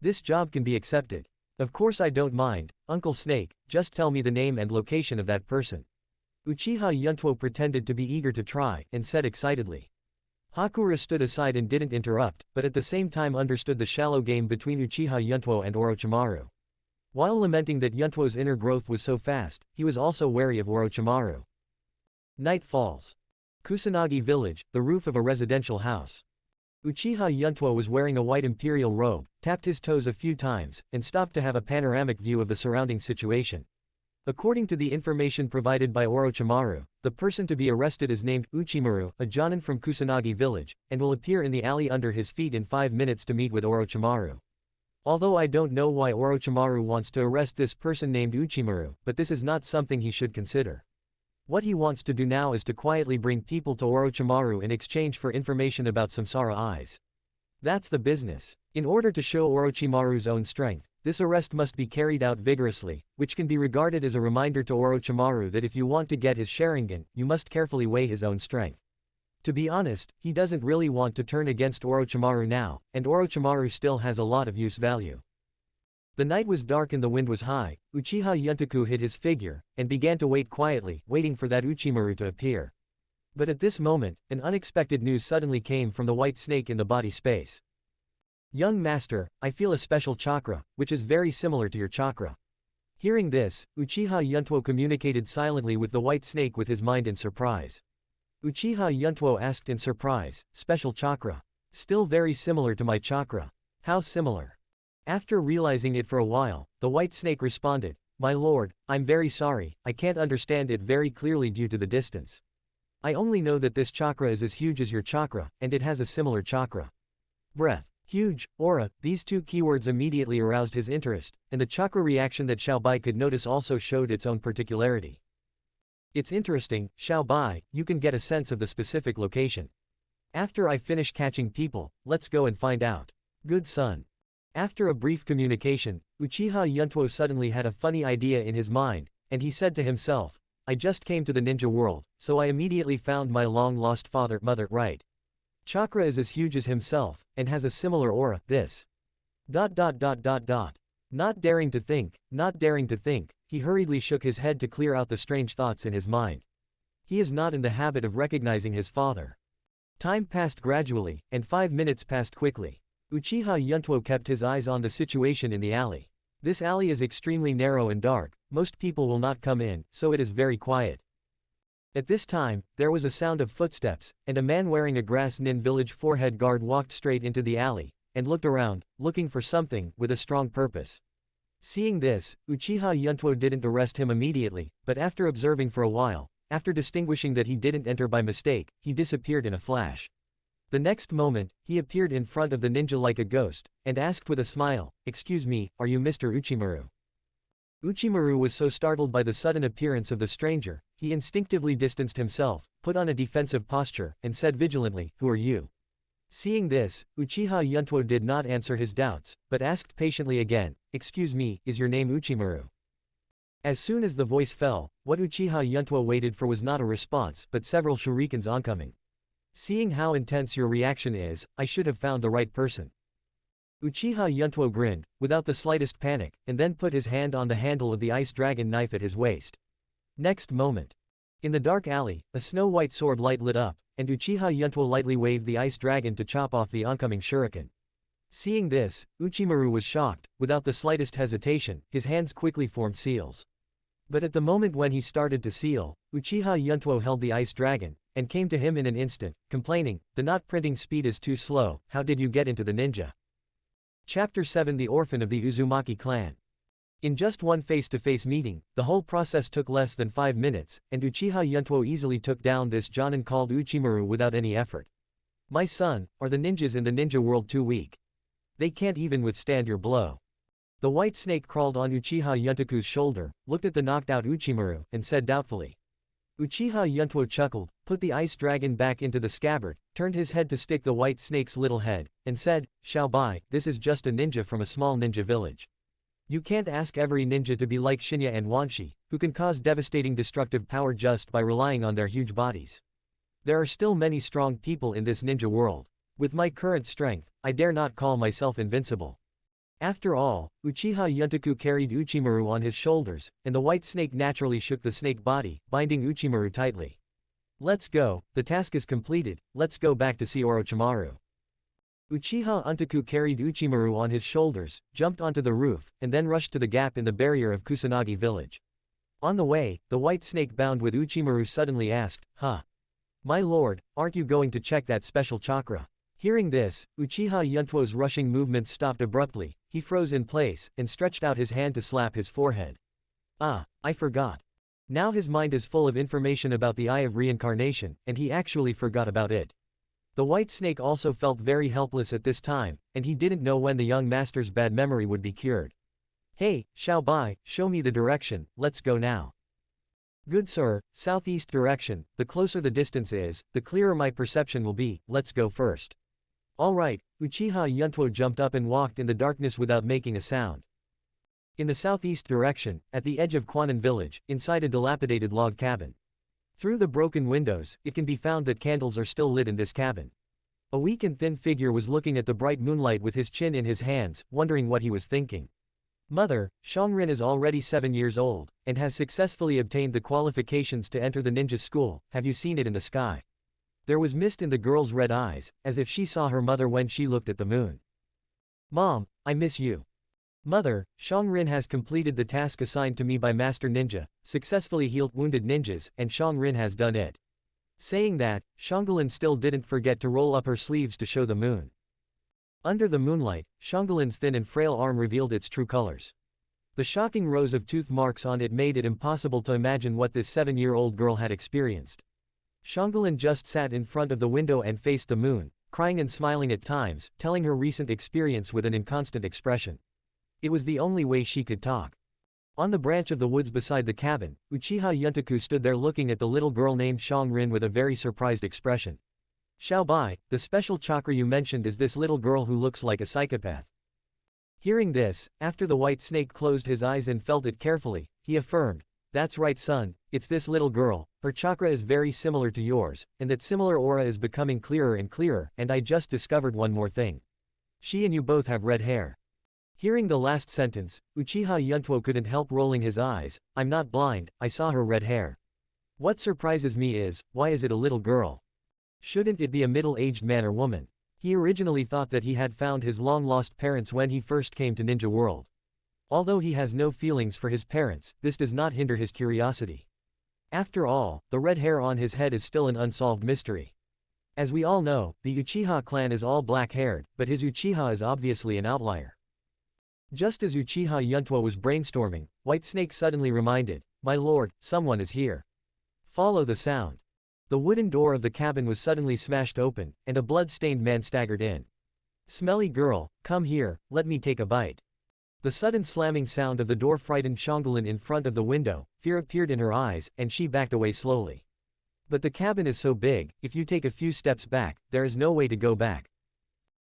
Speaker 2: This job can be accepted. Of course I don't mind, Uncle Snake, just tell me the name and location of that person. Uchiha Yuntuo pretended to be eager to try, and said excitedly. Hakura stood aside and didn't interrupt, but at the same time understood the shallow game between Uchiha Yuntuo and Orochimaru. While lamenting that Yuntuo's inner growth was so fast, he was also wary of Orochimaru. Night falls. Kusanagi Village, the roof of a residential house. Uchiha Yuntuo was wearing a white imperial robe, tapped his toes a few times, and stopped to have a panoramic view of the surrounding situation. According to the information provided by Orochimaru, the person to be arrested is named Uchimaru, a jonin from Kusanagi village, and will appear in the alley under his feet in 5 minutes to meet with Orochimaru. Although I don't know why Orochimaru wants to arrest this person named Uchimaru, but this is not something he should consider. What he wants to do now is to quietly bring people to Orochimaru in exchange for information about Samsara eyes. That's the business. In order to show Orochimaru's own strength, this arrest must be carried out vigorously, which can be regarded as a reminder to Orochimaru that if you want to get his Sharingan, you must carefully weigh his own strength. To be honest, he doesn't really want to turn against Orochimaru now, and Orochimaru still has a lot of use value. The night was dark and the wind was high. Uchiha Yuntuo hid his figure, and began to wait quietly, waiting for that Uchimaru to appear. But at this moment, an unexpected news suddenly came from the white snake in the body space. Young master, I feel a special chakra, which is very similar to your chakra. Hearing this, Uchiha Yuntuo communicated silently with the white snake with his mind in surprise. Uchiha Yuntuo asked in surprise, special chakra. Still very similar to my chakra. How similar? After realizing it for a while, the white snake responded, my lord, I'm very sorry, I can't understand it very clearly due to the distance. I only know that this chakra is as huge as your chakra, and it has a similar chakra. Breath. Huge, aura, these two keywords immediately aroused his interest, and the chakra reaction that Xiaobai could notice also showed its own particularity. It's interesting, Xiaobai, you can get a sense of the specific location. After I finish catching people, let's go and find out. Good son. After a brief communication, Uchiha Yuntuo suddenly had a funny idea in his mind, and he said to himself, I just came to the ninja world, so I immediately found my long-lost father-mother, right? Chakra is as huge as himself, and has a similar aura, this. Not daring to think, he hurriedly shook his head to clear out the strange thoughts in his mind. He is not in the habit of recognizing his father. Time passed gradually, and 5 minutes passed quickly. Uchiha Yuntuo kept his eyes on the situation in the alley. This alley is extremely narrow and dark, most people will not come in, so it is very quiet. At this time, there was a sound of footsteps, and a man wearing a grass nin village forehead guard walked straight into the alley, and looked around, looking for something, with a strong purpose. Seeing this, Uchiha Yuntuo didn't arrest him immediately, but after observing for a while, after distinguishing that he didn't enter by mistake, he disappeared in a flash. The next moment, he appeared in front of the ninja like a ghost, and asked with a smile, "Excuse me, are you Mr. Uchimaru?" Uchimaru was so startled by the sudden appearance of the stranger, he instinctively distanced himself, put on a defensive posture, and said vigilantly, "Who are you?" Seeing this, Uchiha Yuntuo did not answer his doubts, but asked patiently again, "Excuse me, is your name Uchimaru?" As soon as the voice fell, what Uchiha Yuntuo waited for was not a response but several shurikens oncoming. Seeing how intense your reaction is, I should have found the right person. Uchiha Yuntuo grinned, without the slightest panic, and then put his hand on the handle of the ice dragon knife at his waist. Next moment. In the dark alley, a snow-white sword light lit up, and Uchiha Yuntuo lightly waved the ice dragon to chop off the oncoming shuriken. Seeing this, Uchimaru was shocked, without the slightest hesitation, his hands quickly formed seals. But at the moment when he started to seal, Uchiha Yuntuo held the ice dragon, and came to him in an instant, complaining, "The knot printing speed is too slow, how did you get into the ninja?" Chapter 7 The Orphan of the Uzumaki Clan. In just one face-to-face meeting, the whole process took less than 5 minutes, and Uchiha Yuntuo easily took down this jonin called Uchimaru without any effort. "My son, are the ninjas in the ninja world too weak? They can't even withstand your blow." The white snake crawled on Uchiha Yuntoku's shoulder, looked at the knocked-out Uchimaru, and said doubtfully. Uchiha Yuntuo chuckled, put the ice dragon back into the scabbard, turned his head to stick the white snake's little head, and said, "Xiaobai, this is just a ninja from a small ninja village. You can't ask every ninja to be like Shinya and Wanshi, who can cause devastating destructive power just by relying on their huge bodies. There are still many strong people in this ninja world. With my current strength, I dare not call myself invincible." After all, Uchiha Yuntoku carried Uchimaru on his shoulders, and the white snake naturally shook the snake body, binding Uchimaru tightly. "Let's go, the task is completed, let's go back to see Orochimaru." Uchiha Yuntoku carried Uchimaru on his shoulders, jumped onto the roof, and then rushed to the gap in the barrier of Kusanagi village. On the way, the white snake bound with Uchimaru suddenly asked, "Huh? My lord, aren't you going to check that special chakra?" Hearing this, Uchiha Yuntuo's rushing movements stopped abruptly, he froze in place, and stretched out his hand to slap his forehead. "Ah, I forgot." Now his mind is full of information about the Eye of Reincarnation, and he actually forgot about it. The white snake also felt very helpless at this time, and he didn't know when the young master's bad memory would be cured. "Hey, Xiaobai, show me the direction, let's go now." "Good sir, southeast direction, the closer the distance is, the clearer my perception will be, let's go first." "All right." Uchiha Yuntuo jumped up and walked in the darkness without making a sound. In the southeast direction, at the edge of Kwanan village, inside a dilapidated log cabin. Through the broken windows, it can be found that candles are still lit in this cabin. A weak and thin figure was looking at the bright moonlight with his chin in his hands, wondering what he was thinking. "Mother, Xiongrin is already 7 years old, and has successfully obtained the qualifications to enter the ninja school, have you seen it in the sky?" There was mist in the girl's red eyes, as if she saw her mother when she looked at the moon. "Mom, I miss you." "Mother, Xiongrin has completed the task assigned to me by Master Ninja, successfully healed wounded ninjas, and Xiongrin has done it." Saying that, Xiongolin still didn't forget to roll up her sleeves to show the moon. Under the moonlight, Xionggolin's thin and frail arm revealed its true colors. The shocking rows of tooth marks on it made it impossible to imagine what this 7-year-old girl had experienced. Xiongolin just sat in front of the window and faced the moon, crying and smiling at times, telling her recent experience with an inconstant expression. It was the only way she could talk. On the branch of the woods beside the cabin, Uchiha Yuntoku stood there looking at the little girl named Xiongrin with a very surprised expression. "Xiaobai, the special chakra you mentioned is this little girl who looks like a psychopath." Hearing this, after the white snake closed his eyes and felt it carefully, he affirmed, "That's right son, it's this little girl, her chakra is very similar to yours, and that similar aura is becoming clearer and clearer, and I just discovered one more thing. She and you both have red hair." Hearing the last sentence, Uchiha Yuntuo couldn't help rolling his eyes. "I'm not blind, I saw her red hair. What surprises me is, why is it a little girl? Shouldn't it be a middle-aged man or woman?" He originally thought that he had found his long-lost parents when he first came to Ninja World. Although he has no feelings for his parents, this does not hinder his curiosity. After all, the red hair on his head is still an unsolved mystery. As we all know, the Uchiha clan is all black-haired, but his Uchiha is obviously an outlier. Just as Uchiha Yuntuo was brainstorming, White Snake suddenly reminded, "My lord, someone is here." Follow the sound. The wooden door of the cabin was suddenly smashed open, and a blood-stained man staggered in. "Smelly girl, come here, let me take a bite." The sudden slamming sound of the door frightened Xiaoqing in front of the window, fear appeared in her eyes, and she backed away slowly. But the cabin is so big, if you take a few steps back, there is no way to go back.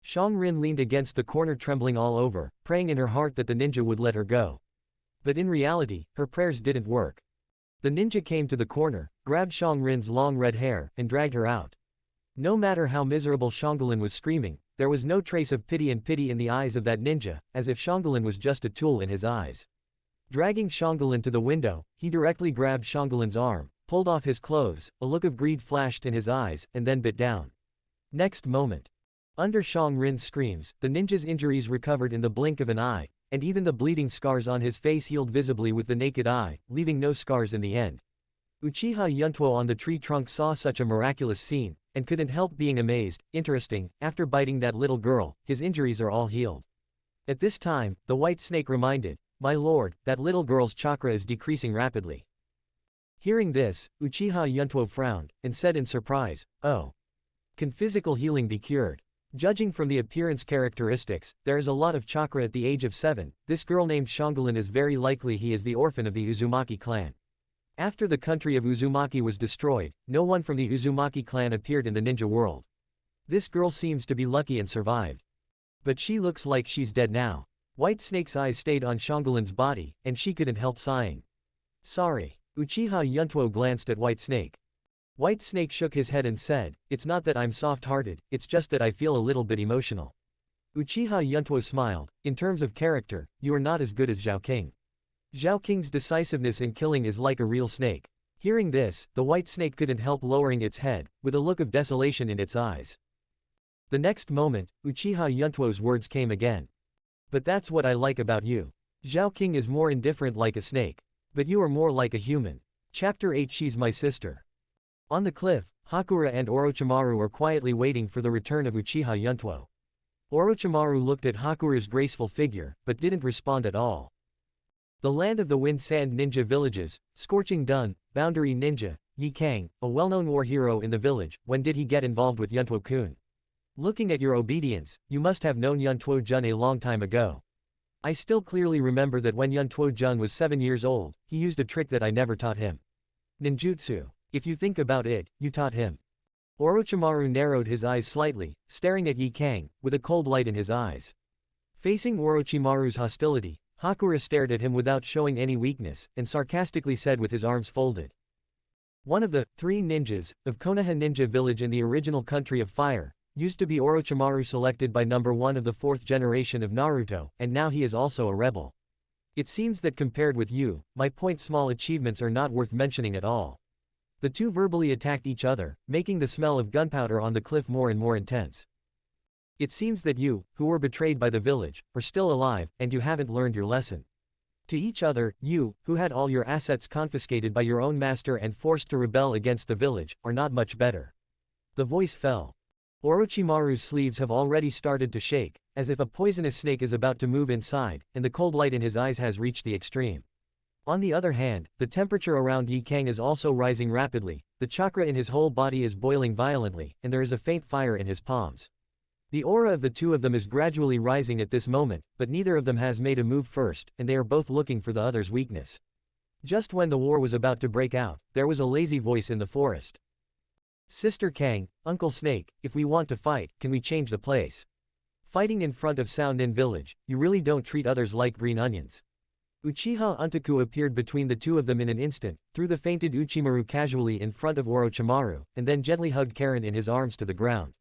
Speaker 2: Xiaoqing leaned against the corner trembling all over, praying in her heart that the ninja would let her go. But in reality, her prayers didn't work. The ninja came to the corner, grabbed Xiaoqing's long red hair, and dragged her out. No matter how miserable Xiaoqing was screaming, there was no trace of pity in the eyes of that ninja, as if Xiaoqing was just a tool in his eyes. Dragging Xiaoqing to the window, he directly grabbed Xiaoqing's arm, pulled off his clothes, a look of greed flashed in his eyes, and then bit down. Next moment, under Xiaoqing's screams, the ninja's injuries recovered in the blink of an eye, and even the bleeding scars on his face healed visibly with the naked eye, leaving no scars in the end. Uchiha Yuntuo on the tree trunk saw such a miraculous scene, and couldn't help being amazed. Interesting, after biting that little girl, his injuries are all healed. At this time, the White Snake reminded, "My lord, that little girl's chakra is decreasing rapidly." Hearing this, Uchiha Yuntuo frowned, and said in surprise, "Oh. Can physical healing be cured?" Judging from the appearance characteristics, there is a lot of chakra at the age of 7, this girl named Xiaoqing is very likely he is the orphan of the Uzumaki clan. After the country of Uzumaki was destroyed, no one from the Uzumaki clan appeared in the ninja world. This girl seems to be lucky and survived. But she looks like she's dead now. White Snake's eyes stayed on Xiaoqing's body, and she couldn't help sighing. "Sorry." Uchiha Yuntuo glanced at White Snake. White Snake shook his head and said, "It's not that I'm soft-hearted, it's just that I feel a little bit emotional." Uchiha Yuntuo smiled, "In terms of character, you are not as good as Xiaoqing. Xiaoqing's decisiveness in killing is like a real snake." Hearing this, the White Snake couldn't help lowering its head, with a look of desolation in its eyes. The next moment, Uchiha Yuntuo's words came again. "But that's what I like about you. Xiaoqing is more indifferent like a snake. But you are more like a human." Chapter 8 She's My Sister. On the cliff, Hakura and Orochimaru are quietly waiting for the return of Uchiha Yuntuo. Orochimaru looked at Hakura's graceful figure, but didn't respond at all. The land of the wind sand ninja villages, Scorching Dun, Boundary Ninja, Ye Cang, a well-known war hero in the village. When did he get involved with Yuntuo-kun? Looking at your obedience, you must have known Yuntuo-jun a long time ago. I still clearly remember that when Yuntuo-jun was 7 years old, he used a trick that I never taught him. Ninjutsu. If you think about it, you taught him. Orochimaru narrowed his eyes slightly, staring at Ye Cang, with a cold light in his eyes. Facing Orochimaru's hostility, Hakura stared at him without showing any weakness, and sarcastically said with his arms folded. One of the 3 ninjas of Konoha Ninja Village in the original Country of Fire used to be Orochimaru, selected by number 1 of the 4th generation of Naruto, and now he is also a rebel. It seems that compared with you, my small achievements are not worth mentioning at all. The two verbally attacked each other, making the smell of gunpowder on the cliff more and more intense. It seems that you, who were betrayed by the village, are still alive, and you haven't learned your lesson. To each other, you, who had all your assets confiscated by your own master and forced to rebel against the village, are not much better. The voice fell. Orochimaru's sleeves have already started to shake, as if a poisonous snake is about to move inside, and the cold light in his eyes has reached the extreme. On the other hand, the temperature around Ye Cang is also rising rapidly, the chakra in his whole body is boiling violently, and there is a faint fire in his palms. The aura of the two of them is gradually rising at this moment, but neither of them has made a move first, and they are both looking for the other's weakness. Just when the war was about to break out, there was a lazy voice in the forest. "Sister Cang, Uncle Snake, if we want to fight, can we change the place? Fighting in front of Soundin Village, you really don't treat others like green onions." Uchiha Yuntuo appeared between the two of them in an instant, threw the fainted Uchimaru casually in front of Orochimaru, and then gently hugged Karen in his arms to the ground.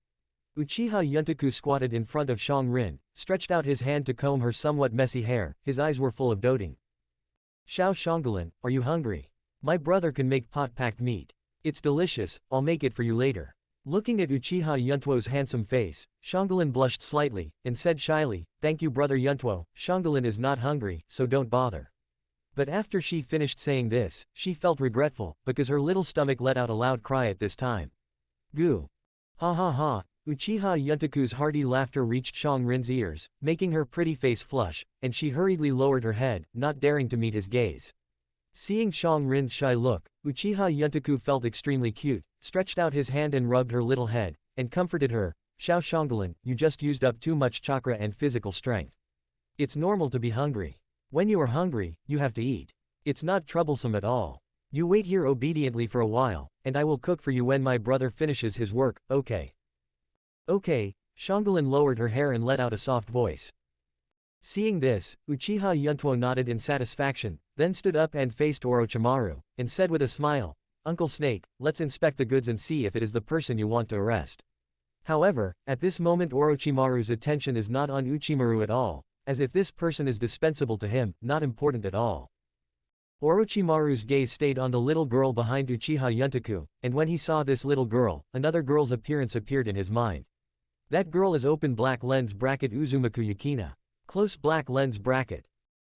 Speaker 2: Uchiha Yuntuo squatted in front of Xiaoqing, stretched out his hand to comb her somewhat messy hair, his eyes were full of doting. "Xiaoqing, are you hungry? My brother can make pot-packed meat. It's delicious, I'll make it for you later." Looking at Uchiha Yuntuo's handsome face, Xiaoqing blushed slightly, and said shyly, "Thank you brother Yuntuo, Xiaoqing is not hungry, so don't bother." But after she finished saying this, she felt regretful, because her little stomach let out a loud cry at this time. Goo! Ha ha ha! Uchiha Yuntaku's hearty laughter reached Xiaoqing's ears, making her pretty face flush, and she hurriedly lowered her head, not daring to meet his gaze. Seeing Xiaoqing's shy look, Uchiha Yuntaku felt extremely cute, stretched out his hand and rubbed her little head, and comforted her. Xiaoqing, you just used up too much chakra and physical strength. It's normal to be hungry. When you are hungry, you have to eat. It's not troublesome at all. You wait here obediently for a while, and I will cook for you when my brother finishes his work, okay? Okay, Xiaoqing lowered her hair and let out a soft voice. Seeing this, Uchiha Yuntuo nodded in satisfaction, then stood up and faced Orochimaru, and said with a smile, "Uncle Snake, let's inspect the goods and see if it is the person you want to arrest." However, at this moment Orochimaru's attention is not on Uchimaru at all, as if this person is dispensable to him, not important at all. Orochimaru's gaze stayed on the little girl behind Uchiha Yuntaku, and when he saw this little girl, another girl's appearance appeared in his mind. That girl is open black lens bracket Uzumaku Yukina. Close black lens bracket.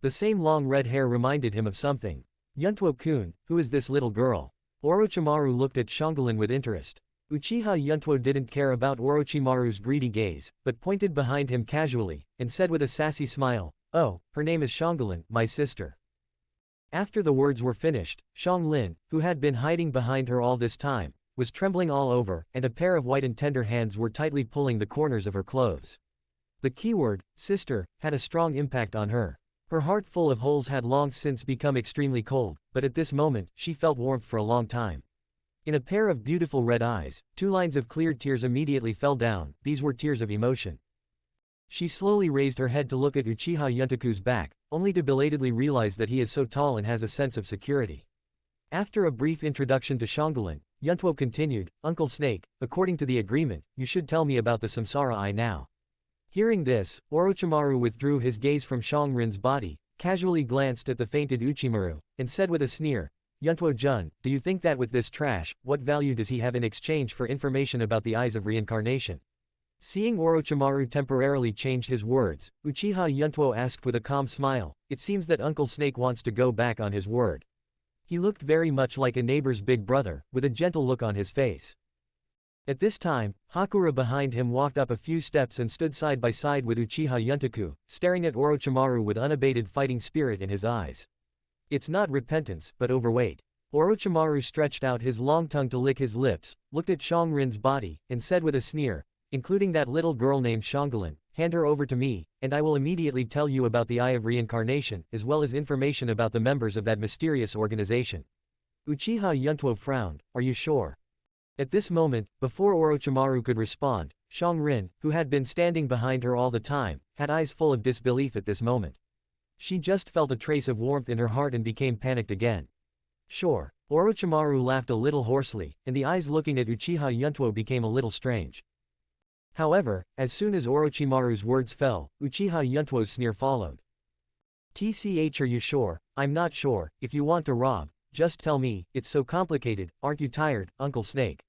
Speaker 2: The same long red hair reminded him of something. Yuntuo-kun, who is this little girl? Orochimaru looked at Xiaoqing with interest. Uchiha Yuntuo didn't care about Orochimaru's greedy gaze, but pointed behind him casually, and said with a sassy smile, "Oh, her name is Xiaoqing, my sister." After the words were finished, Xiaoqing, who had been hiding behind her all this time, was trembling all over, and a pair of white and tender hands were tightly pulling the corners of her clothes. The keyword, sister, had a strong impact on her. Her heart full of holes had long since become extremely cold, but at this moment, she felt warmth for a long time. In a pair of beautiful red eyes, 2 lines of clear tears immediately fell down. These were tears of emotion. She slowly raised her head to look at Uchiha Yuntaku's back, only to belatedly realize that he is so tall and has a sense of security. After a brief introduction to Xiaoqing, Yuntuo continued, "Uncle Snake, according to the agreement, you should tell me about the Samsara Eye now." Hearing this, Orochimaru withdrew his gaze from Xiaoqing's body, casually glanced at the fainted Uchimaru, and said with a sneer, "Yuntuo-jun, do you think that with this trash, what value does he have in exchange for information about the eyes of reincarnation?" Seeing Orochimaru temporarily change his words, Uchiha Yuntuo asked with a calm smile, "It seems that Uncle Snake wants to go back on his word." He looked very much like a neighbor's big brother, with a gentle look on his face. At this time, Hakura behind him walked up a few steps and stood side by side with Uchiha Yuntaku, staring at Orochimaru with unabated fighting spirit in his eyes. It's not repentance, but overweight. Orochimaru stretched out his long tongue to lick his lips, looked at Xiaoqing's body, and said with a sneer, "Including that little girl named Xiaoqing, hand her over to me, and I will immediately tell you about the Eye of Reincarnation, as well as information about the members of that mysterious organization." Uchiha Yuntuo frowned, "Are you sure?" At this moment, before Orochimaru could respond, Xiaoqing, who had been standing behind her all the time, had eyes full of disbelief at this moment. She just felt a trace of warmth in her heart and became panicked again. "Sure." Orochimaru laughed a little hoarsely, and the eyes looking at Uchiha Yuntuo became a little strange. However, as soon as Orochimaru's words fell, Uchiha Yuntuo's sneer followed. "Tch, are you sure?" "I'm not sure. If you want to rob, just tell me. It's so complicated. Aren't you tired, Uncle Snake?"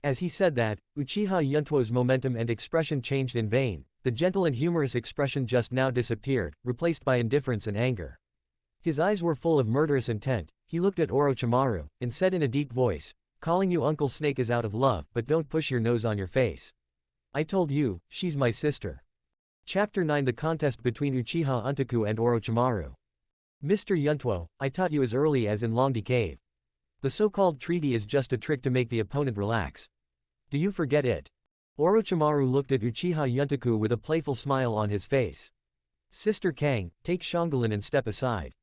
Speaker 2: As he said that, Uchiha Yuntuo's momentum and expression changed in vain. The gentle and humorous expression just now disappeared, replaced by indifference and anger. His eyes were full of murderous intent. He looked at Orochimaru, and said in a deep voice, "Calling you Uncle Snake is out of love, but don't push your nose on your face. I told you, she's my sister." Chapter 9: The contest between Uchiha Yuntaku and Orochimaru. "Mr. Yuntuo, I taught you as early as in Ryūchi Cave. The so-called treaty is just a trick to make the opponent relax. Do you forget it?" Orochimaru looked at Uchiha Yuntaku with a playful smile on his face. "Sister Cang, take Xiaoqing and step aside."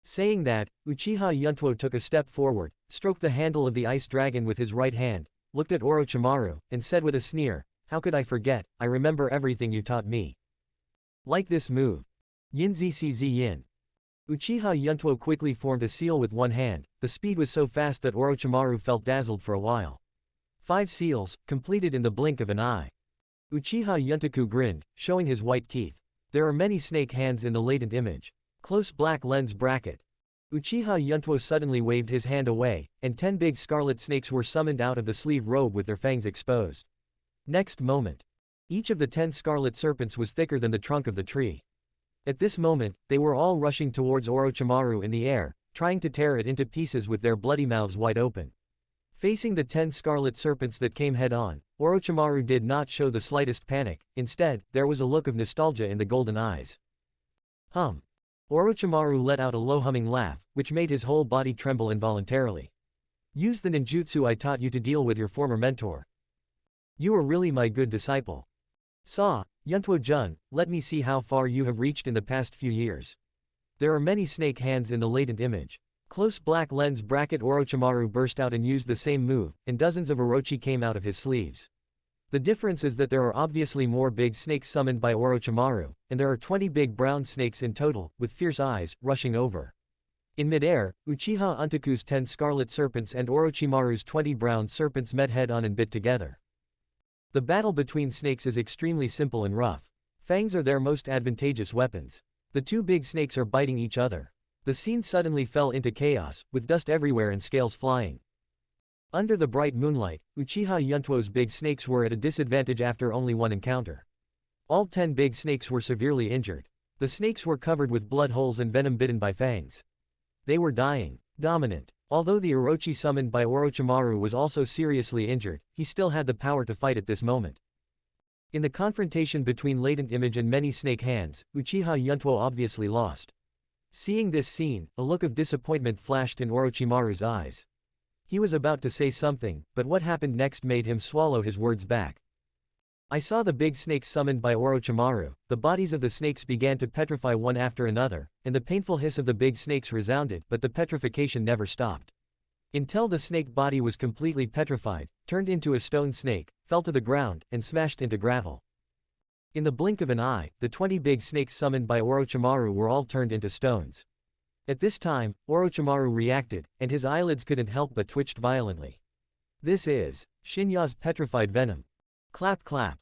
Speaker 2: Saying that, Uchiha Yuntuo took a step forward, stroked the handle of the ice dragon with his right hand, looked at Orochimaru, and said with a sneer, "How could I forget? I remember everything you taught me. Like this move. Yin ZCZ Yin." Uchiha Yuntuo quickly formed a seal with one hand. The speed was so fast that Orochimaru felt dazzled for a while. 5 seals, completed in the blink of an eye. Uchiha Yuntaku grinned, showing his white teeth. There are many snake hands in the latent image. Close black lens bracket. Uchiha Yuntuo suddenly waved his hand away, and 10 big scarlet snakes were summoned out of the sleeve robe with their fangs exposed. Next moment, each of the 10 scarlet serpents was thicker than the trunk of the tree. At this moment, they were all rushing towards Orochimaru in the air, trying to tear it into pieces with their bloody mouths wide open. Facing the 10 scarlet serpents that came head-on, Orochimaru did not show the slightest panic. Instead, there was a look of nostalgia in the golden eyes. Hum. Orochimaru let out a low humming laugh, which made his whole body tremble involuntarily. Use the ninjutsu I taught you to deal with your former mentor. You are really my good disciple. Yuntuo-jun, let me see how far you have reached in the past few years. There are many snake hands in the latent image. Close black lens bracket Orochimaru burst out and used the same move, and dozens of orochi came out of his sleeves. The difference is that there are obviously more big snakes summoned by Orochimaru, and there are 20 big brown snakes in total, with fierce eyes, rushing over. In midair, Uchiha Yuntoku's 10 scarlet serpents and Orochimaru's 20 brown serpents met head-on and bit together. The battle between snakes is extremely simple and rough. Fangs are their most advantageous weapons. The two big snakes are biting each other. The scene suddenly fell into chaos, with dust everywhere and scales flying. Under the bright moonlight, Uchiha Yuntuo's big snakes were at a disadvantage after only one encounter. All 10 big snakes were severely injured. The snakes were covered with blood holes and venom bitten by fangs. They were dying. Dominant. Although the Orochi summoned by Orochimaru was also seriously injured, he still had the power to fight at this moment. In the confrontation between latent image and many snake hands, Uchiha Yuntuo obviously lost. Seeing this scene, a look of disappointment flashed in Orochimaru's eyes. He was about to say something, but what happened next made him swallow his words back. I saw the big snakes summoned by Orochimaru. The bodies of the snakes began to petrify one after another, and the painful hiss of the big snakes resounded, but the petrification never stopped. Until the snake body was completely petrified, turned into a stone snake, fell to the ground, and smashed into gravel. In the blink of an eye, the 20 big snakes summoned by Orochimaru were all turned into stones. At this time, Orochimaru reacted, and his eyelids couldn't help but twitched violently. This is Shinya's petrified venom. Clap clap.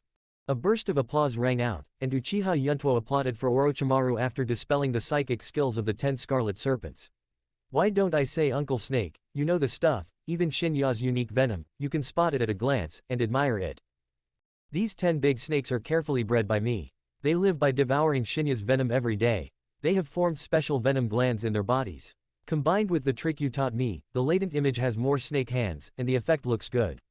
Speaker 2: A burst of applause rang out, and Uchiha Yuntuo applauded for Orochimaru after dispelling the psychic skills of the 10 scarlet serpents. Why don't I say Uncle Snake, you know the stuff, even Shinya's unique venom, you can spot it at a glance, and admire it. These 10 big snakes are carefully bred by me. They live by devouring Shinya's venom every day. They have formed special venom glands in their bodies. Combined with the trick you taught me, the latent image has more snake hands, and the effect looks good.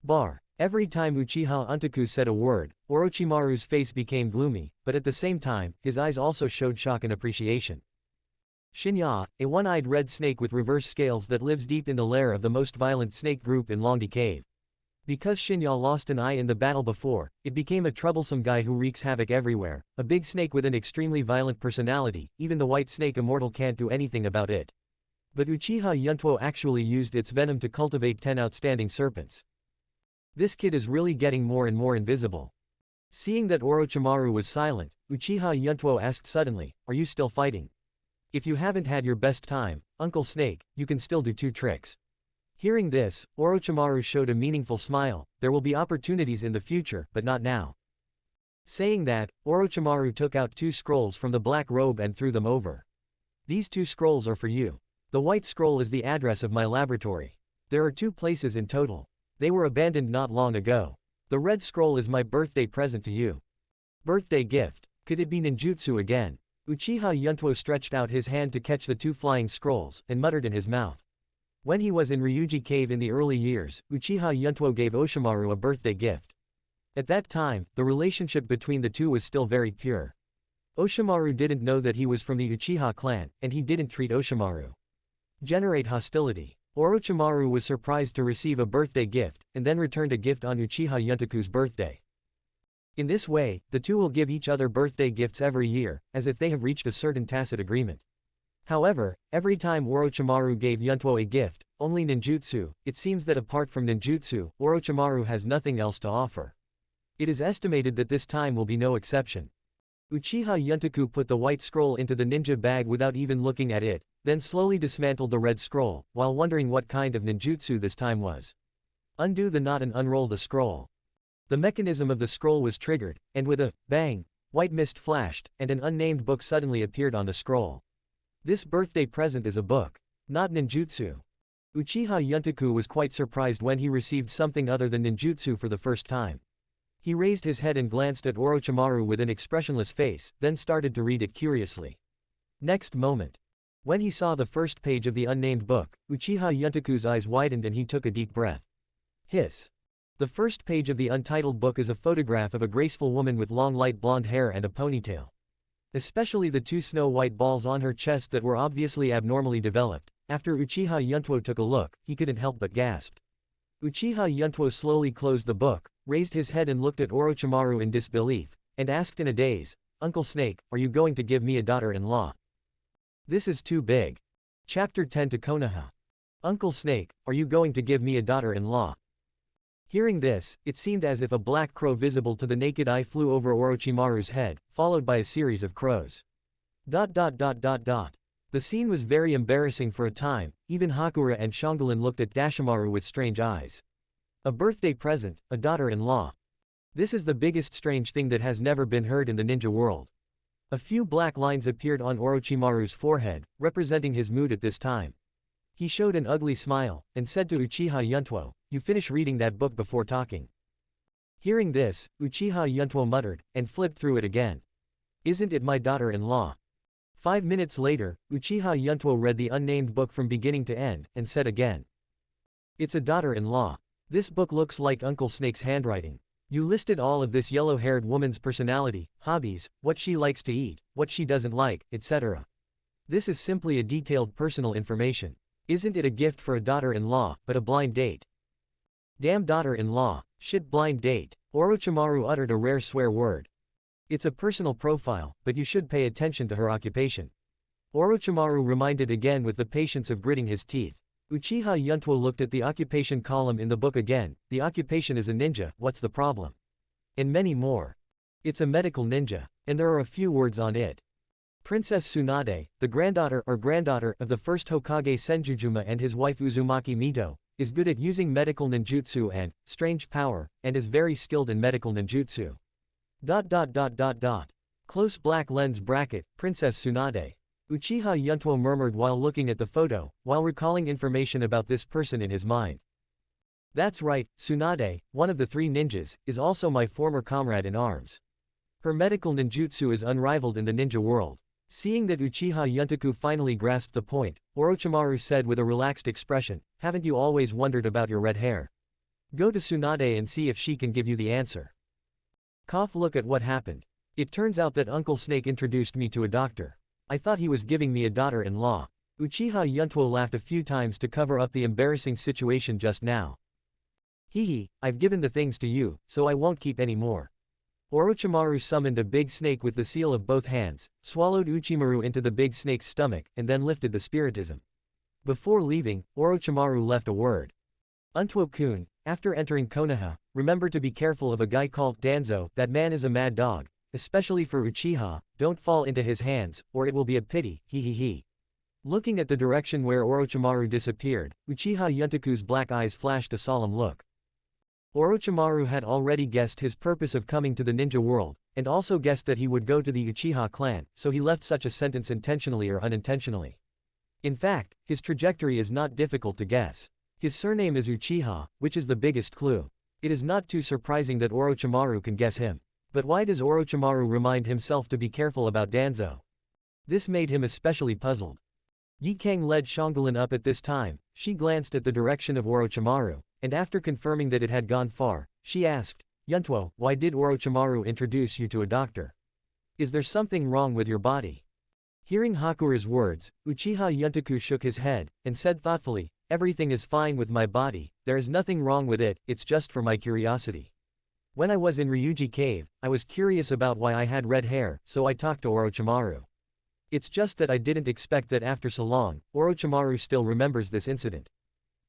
Speaker 2: Bar. Every time Uchiha Yuntoku said a word, Orochimaru's face became gloomy, but at the same time, his eyes also showed shock and appreciation. Shinya, a one-eyed red snake with reverse scales that lives deep in the lair of the most violent snake group in Ryūchi Cave. Because Shinya lost an eye in the battle before, it became a troublesome guy who wreaks havoc everywhere, a big snake with an extremely violent personality. Even the white snake immortal can't do anything about it. But Uchiha Yuntuo actually used its venom to cultivate 10 outstanding serpents. This kid is really getting more and more invisible. Seeing that Orochimaru was silent, Uchiha Yuntuo asked suddenly, are you still fighting? If you haven't had your best time, Uncle Snake, you can still do 2 tricks. Hearing this, Orochimaru showed a meaningful smile. There will be opportunities in the future, but not now. Saying that, Orochimaru took out 2 scrolls from the black robe and threw them over. These 2 scrolls are for you. The white scroll is the address of my laboratory. There are 2 places in total. They were abandoned not long ago. The red scroll is my birthday present to you. Birthday gift. Could it be ninjutsu again? Uchiha Yuntuo stretched out his hand to catch the 2 flying scrolls, and muttered in his mouth. When he was in Ryūchi Cave in the early years, Uchiha Yuntuo gave Oshimaru a birthday gift. At that time, the relationship between the two was still very pure. Oshimaru didn't know that he was from the Uchiha clan, and he didn't treat Oshimaru. Generate hostility. Orochimaru was surprised to receive a birthday gift, and then returned a gift on Uchiha Yuntoku's birthday. In this way, the two will give each other birthday gifts every year, as if they have reached a certain tacit agreement. However, every time Orochimaru gave Yuntuo a gift, only ninjutsu, it seems that apart from ninjutsu, Orochimaru has nothing else to offer. It is estimated that this time will be no exception. Uchiha Yuntoku put the white scroll into the ninja bag without even looking at it, then slowly dismantled the red scroll, while wondering what kind of ninjutsu this time was. Undo the knot and unroll the scroll. The mechanism of the scroll was triggered, and with a bang, white mist flashed, and an unnamed book suddenly appeared on the scroll. This birthday present is a book, not ninjutsu. Uchiha Yuntuo was quite surprised when he received something other than ninjutsu for the first time. He raised his head and glanced at Orochimaru with an expressionless face, then started to read it curiously. Next moment, when he saw the first page of the unnamed book, Uchiha Yuntuo's eyes widened and he took a deep breath. Hiss. The first page of the untitled book is a photograph of a graceful woman with long light blonde hair and a ponytail. Especially the two snow-white balls on her chest that were obviously abnormally developed. After Uchiha Yuntuo took a look, he couldn't help but gasp. Uchiha Yuntuo slowly closed the book, raised his head and looked at Orochimaru in disbelief, and asked in a daze, "Uncle Snake, are you going to give me a daughter-in-law? This is too big." Chapter 10 to Konoha. Uncle Snake, are you going to give me a daughter-in-law? Hearing this, it seemed as if a black crow visible to the naked eye flew over Orochimaru's head, followed by a series of crows. The scene was very embarrassing for a time. Even Hakura and Shangulin looked at Dashimaru with strange eyes. A birthday present, a daughter-in-law. This is the biggest strange thing that has never been heard in the ninja world. A few black lines appeared on Orochimaru's forehead, representing his mood at this time. He showed an ugly smile, and said to Uchiha Yuntuo, "You finish reading that book before talking." Hearing this, Uchiha Yuntuo muttered, and flipped through it again. "Isn't it my daughter-in-law?" 5 minutes later, Uchiha Yuntuo read the unnamed book from beginning to end, and said again. "It's a daughter-in-law. This book looks like Uncle Snake's handwriting. You listed all of this yellow-haired woman's personality, hobbies, what she likes to eat, what she doesn't like, etc. This is simply a detailed personal information. Isn't it a gift for a daughter-in-law, but a blind date? Damn daughter-in-law, shit blind date." Orochimaru uttered a rare swear word. "It's a personal profile, but you should pay attention to her occupation." Orochimaru reminded again with the patience of gritting his teeth. Uchiha Yuntuo looked at the occupation column in the book again. "The occupation is a ninja, what's the problem?" And many more. "It's a medical ninja. And there are a few words on it. Princess Tsunade, the granddaughter of the first Hokage Senjujuma and his wife Uzumaki Mito, is good at using medical ninjutsu and strange power, and is very skilled in medical ninjutsu. Close black lens bracket, Princess Tsunade." Uchiha Yuntuo murmured while looking at the photo, while recalling information about this person in his mind. "That's right, Tsunade, one of the 3 ninjas, is also my former comrade in arms. Her medical ninjutsu is unrivaled in the ninja world." Seeing that Uchiha Yuntuo finally grasped the point, Orochimaru said with a relaxed expression, "Haven't you always wondered about your red hair? Go to Tsunade and see if she can give you the answer." Look at what happened. It turns out that Uncle Snake introduced me to a doctor. I thought he was giving me a daughter-in-law. Uchiha Yuntuo laughed a few times to cover up the embarrassing situation just now. "Hee, I've given the things to you, so I won't keep any more." Orochimaru summoned a big snake with the seal of both hands, swallowed Uchimaru into the big snake's stomach, and then lifted the spiritism. Before leaving, Orochimaru left a word. "Untuo-kun, after entering Konoha, remember to be careful of a guy called Danzo. That man is a mad dog. Especially for Uchiha, don't fall into his hands, or it will be a pity, he. Looking at the direction where Orochimaru disappeared, Uchiha Yuntuo's black eyes flashed a solemn look. Orochimaru had already guessed his purpose of coming to the ninja world, and also guessed that he would go to the Uchiha clan, so he left such a sentence intentionally or unintentionally. In fact, his trajectory is not difficult to guess. His surname is Uchiha, which is the biggest clue. It is not too surprising that Orochimaru can guess him. But why does Orochimaru remind himself to be careful about Danzo? This made him especially puzzled. Ye Cang led Shangulin up at this time. She glanced at the direction of Orochimaru, and after confirming that it had gone far, she asked, "Yuntuo, why did Orochimaru introduce you to a doctor? Is there something wrong with your body?" Hearing Hakura's words, Uchiha Yuntuo shook his head, and said thoughtfully, "Everything is fine with my body, there is nothing wrong with it, it's just for my curiosity. When I was in Ryūchi Cave, I was curious about why I had red hair, so I talked to Orochimaru. It's just that I didn't expect that after so long, Orochimaru still remembers this incident."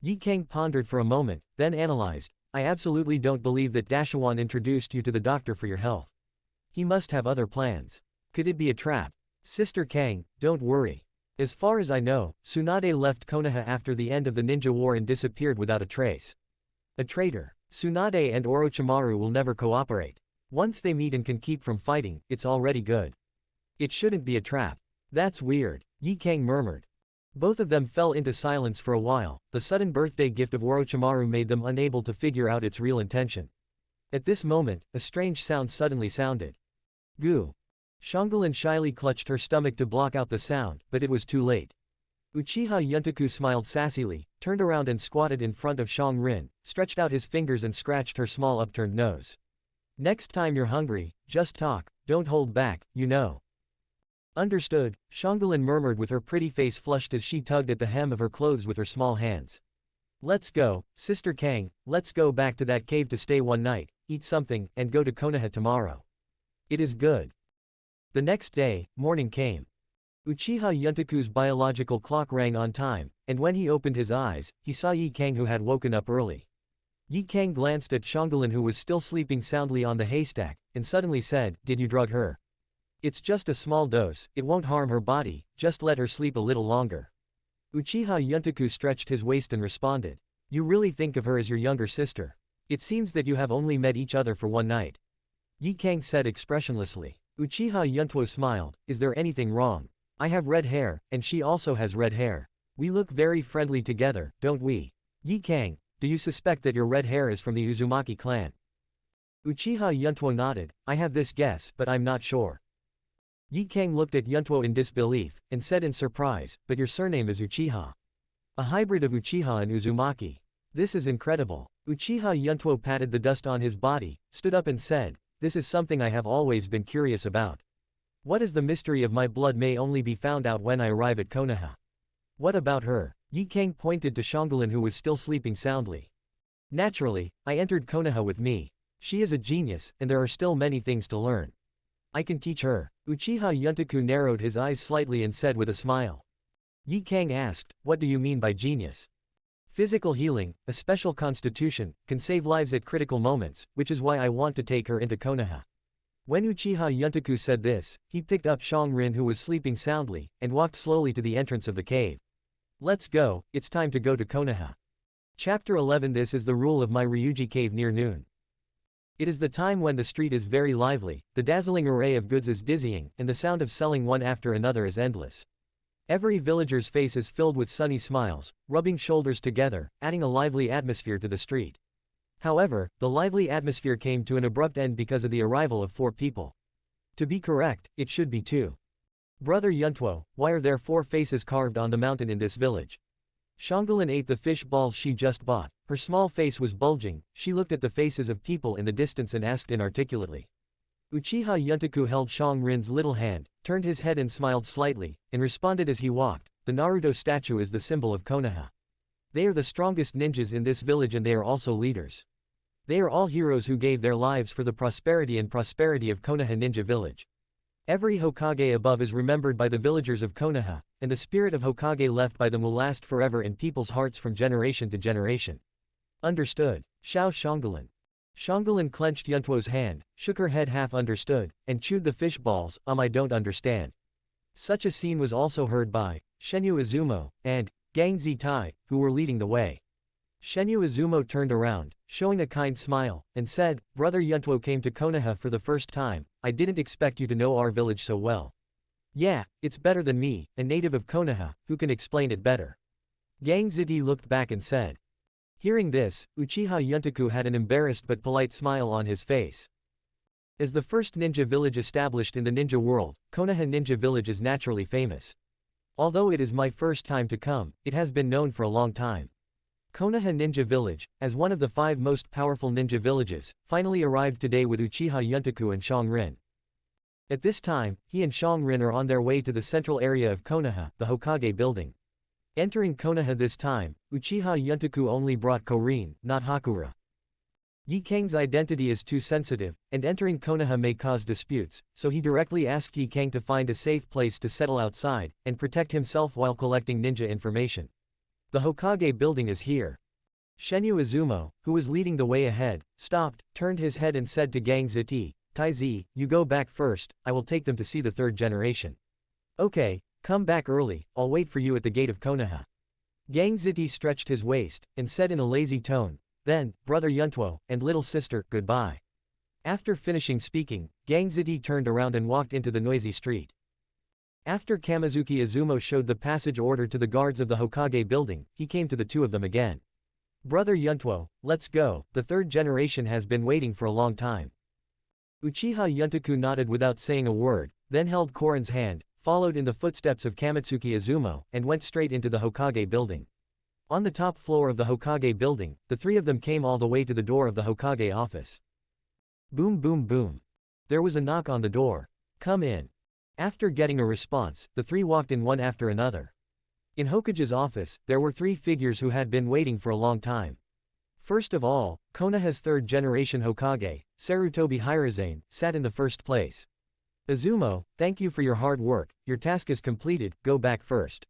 Speaker 2: Ye Cang pondered for a moment, then analyzed, "I absolutely don't believe that Dashiwan introduced you to the doctor for your health. He must have other plans. Could it be a trap? Sister Cang, don't worry. As far as I know, Tsunade left Konoha after the end of the ninja war and disappeared without a trace. A traitor. Tsunade and Orochimaru will never cooperate. Once they meet and can keep from fighting, it's already good. It shouldn't be a trap." "That's weird. Ye Cang murmured. Both of them fell into silence for a while. The sudden birthday gift of Orochimaru made them unable to figure out its real intention. At this moment, a strange sound suddenly sounded. Goo. Shangolin shyly clutched her stomach to block out the sound, but it was too late. Uchiha Yuntaku smiled sassily, turned around and squatted in front of Shang Rin, stretched out his fingers and scratched her small upturned nose. Next time you're hungry, just talk, don't hold back, you know. Understood, Shangolin murmured with her pretty face flushed as she tugged at the hem of her clothes with her small hands. Let's go, Sister Cang, let's go back to that cave to stay one night, eat something, and go to Konoha tomorrow. It is good. The next day, morning came. Uchiha Yuntaku's biological clock rang on time, and when he opened his eyes, he saw Ye Cang who had woken up early. Ye Cang glanced at Shangolin who was still sleeping soundly on the haystack, and suddenly said, "Did you drug her? It's just a small dose, it won't harm her body, just let her sleep a little longer." Uchiha Yuntaku stretched his waist and responded. "You really think of her as your younger sister? It seems that you have only met each other for one night." Ye Cang said expressionlessly. Uchiha Yuntuo smiled, "Is there anything wrong? I have red hair, and she also has red hair. We look very friendly together, don't we? Ye Cang, do you suspect that your red hair is from the Uzumaki clan?" Uchiha Yuntuo nodded. "I have this guess, but I'm not sure." Ye Cang looked at Yuntuo in disbelief, and said in surprise, "But your surname is Uchiha. A hybrid of Uchiha and Uzumaki. This is incredible." Uchiha Yuntuo patted the dust on his body, stood up and said, "This is something I have always been curious about. What is the mystery of my blood may only be found out when I arrive at Konoha." "What about her?" Ye Cang pointed to Shangolin who was still sleeping soundly. "Naturally, I entered Konoha with me. She is a genius, and there are still many things to learn. I can teach her." Uchiha Yuntaku narrowed his eyes slightly and said with a smile. Ye Cang asked, "What do you mean by genius?" "Physical healing, a special constitution, can save lives at critical moments, which is why I want to take her into Konoha." When Uchiha Yuntaku said this, he picked up Shang Rin who was sleeping soundly, and walked slowly to the entrance of the cave. "Let's go, it's time to go to Konoha." Chapter 11. This is the rule of my Ryūchi Cave near noon. It is the time when the street is very lively, the dazzling array of goods is dizzying, and the sound of selling one after another is endless. Every villager's face is filled with sunny smiles, rubbing shoulders together, adding a lively atmosphere to the street. However, the lively atmosphere came to an abrupt end because of the arrival of 4 people. To be correct, it should be 2. "Brother Yuntuo, why are there 4 faces carved on the mountain in this village?" Shangolin ate the fish balls she just bought. Her small face was bulging, she looked at the faces of people in the distance and asked inarticulately. Uchiha Yuntaku held Shang Rin's little hand, turned his head and smiled slightly, and responded as he walked, "The Naruto statue is the symbol of Konoha. They are the strongest ninjas in this village and they are also leaders. They are all heroes who gave their lives for the prosperity of Konoha Ninja Village. Every Hokage above is remembered by the villagers of Konoha, and the spirit of Hokage left by them will last forever in people's hearts from generation to generation." "Understood." Xiao Shangolin. Shangolin clenched Yuntuo's hand, shook her head half understood, and chewed the fish balls. I don't understand." Such a scene was also heard by Shenyu Izumo and Gang Zitai, who were leading the way. Shenyu Izumo turned around, showing a kind smile, and said, "Brother Yuntuo came to Konoha for the first time. I didn't expect you to know our village so well." "Yeah, it's better than me, a native of Konoha, who can explain it better." Gang Ziti looked back and said. Hearing this, Uchiha Yuntaku had an embarrassed but polite smile on his face. As the first ninja village established in the ninja world, Konoha Ninja Village is naturally famous. Although it is my first time to come, it has been known for a long time. Konoha Ninja Village, as one of the 5 most powerful ninja villages, finally arrived today with Uchiha Yuntaku and Shang Rin. At this time, he and Shang Rin are on their way to the central area of Konoha, the Hokage building. Entering Konoha this time, Uchiha Yuntaku only brought Korin, not Hakura. Ye Cang's identity is too sensitive, and entering Konoha may cause disputes, so he directly asked Ye Cang to find a safe place to settle outside, and protect himself while collecting ninja information. The Hokage building is here. Shenyu Izumo, who was leading the way ahead, stopped, turned his head and said to Gang Ziti, "Taizi, you go back first, I will take them to see the 3rd generation." "Okay. Come back early, I'll wait for you at the gate of Konoha." Gang Ziti stretched his waist, and said in a lazy tone, "Then, Brother Yuntuo, and little sister, goodbye." After finishing speaking, Gang Ziti turned around and walked into the noisy street. After Kamizuki Izumo showed the passage order to the guards of the Hokage building, he came to the two of them again. Brother Yuntuo, let's go, the third generation has been waiting for a long time. Uchiha Yuntoku nodded without saying a word, then held Korin's hand, followed in the footsteps of Kamitsuki Izumo, and went straight into the Hokage building. On the top floor of the Hokage building, the three of them came all the way to the door of the Hokage office. Boom boom boom. There was a knock on the door. Come in. After getting a response, the three walked in one after another. In Hokage's office, there were three figures who had been waiting for a long time. First of all, Konoha's third-generation Hokage, Sarutobi Hiruzen, sat in the first place. Izumo, thank you for your hard work, your task is completed, go back first.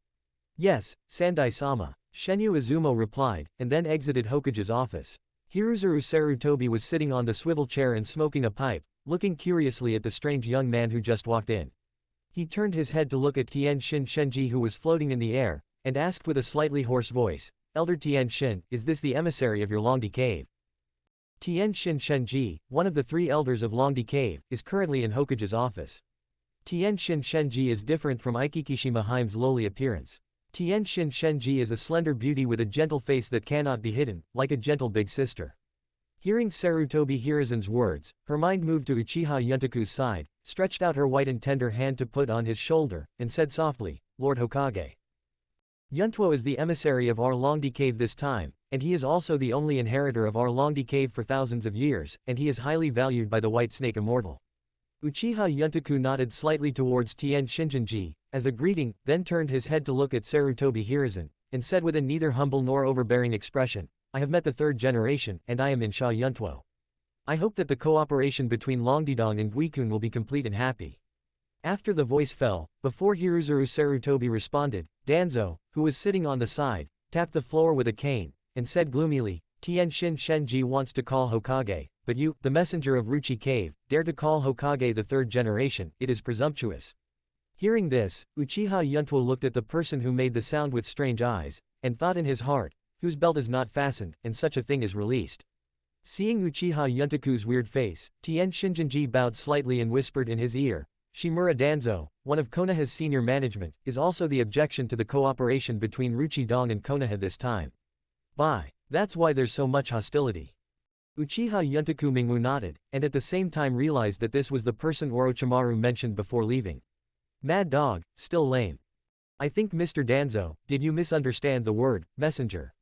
Speaker 2: Yes, Sandai-sama, Shenyu Izumo replied, and then exited Hokage's office. Hiruzuru Sarutobi was sitting on the swivel chair and smoking a pipe, looking curiously at the strange young man who just walked in. He turned his head to look at Tien Shin Shenji who was floating in the air, and asked with a slightly hoarse voice, Elder Tien Shin, is this the emissary of your Longdi Cave? Tien Shin Shenji, one of the three elders of Longdi Cave, is currently in Hokage's office. Tien Shin Shenji is different from Aikikishima Haime's lowly appearance. Tien Shin Shenji is a slender beauty with a gentle face that cannot be hidden, like a gentle big sister. Hearing Sarutobi Hiruzen's words, her mind moved to Uchiha Yuntoku's side, stretched out her white and tender hand to put on his shoulder, and said softly, Lord Hokage. Yuntuo is the emissary of our Longdi Cave this time, and he is also the only inheritor of our Longdi Cave for thousands of years, and he is highly valued by the White Snake Immortal. Uchiha Yuntoku nodded slightly towards Tien Shinjinji, as a greeting, then turned his head to look at Sarutobi Hiruzen, and said with a neither humble nor overbearing expression, I have met the third generation, and I am Insha Yuntuo. I hope that the cooperation between Longdidong and Guikun will be complete and happy. After the voice fell, before Hiruzuru Sarutobi responded, Danzo, who was sitting on the side, tapped the floor with a cane, and said gloomily, Tien Shin Shenji wants to call Hokage, but you, the messenger of Ryūchi Cave, dare to call Hokage the third generation, it is presumptuous. Hearing this, Uchiha Yuntuo looked at the person who made the sound with strange eyes, and thought in his heart, whose belt is not fastened, and such a thing is released. Seeing Uchiha Yuntoku's weird face, Tien Shinjinji bowed slightly and whispered in his ear, Shimura Danzo, one of Konoha's senior management, is also the objection to the cooperation between Ryūchi Dong and Konoha this time. Bye. That's why there's so much hostility. Uchiha Yuntoku Mingwu nodded, and at the same time realized that this was the person Orochimaru mentioned before leaving. Mad dog, still lame. I think Mr. Danzo, did you misunderstand the word, messenger?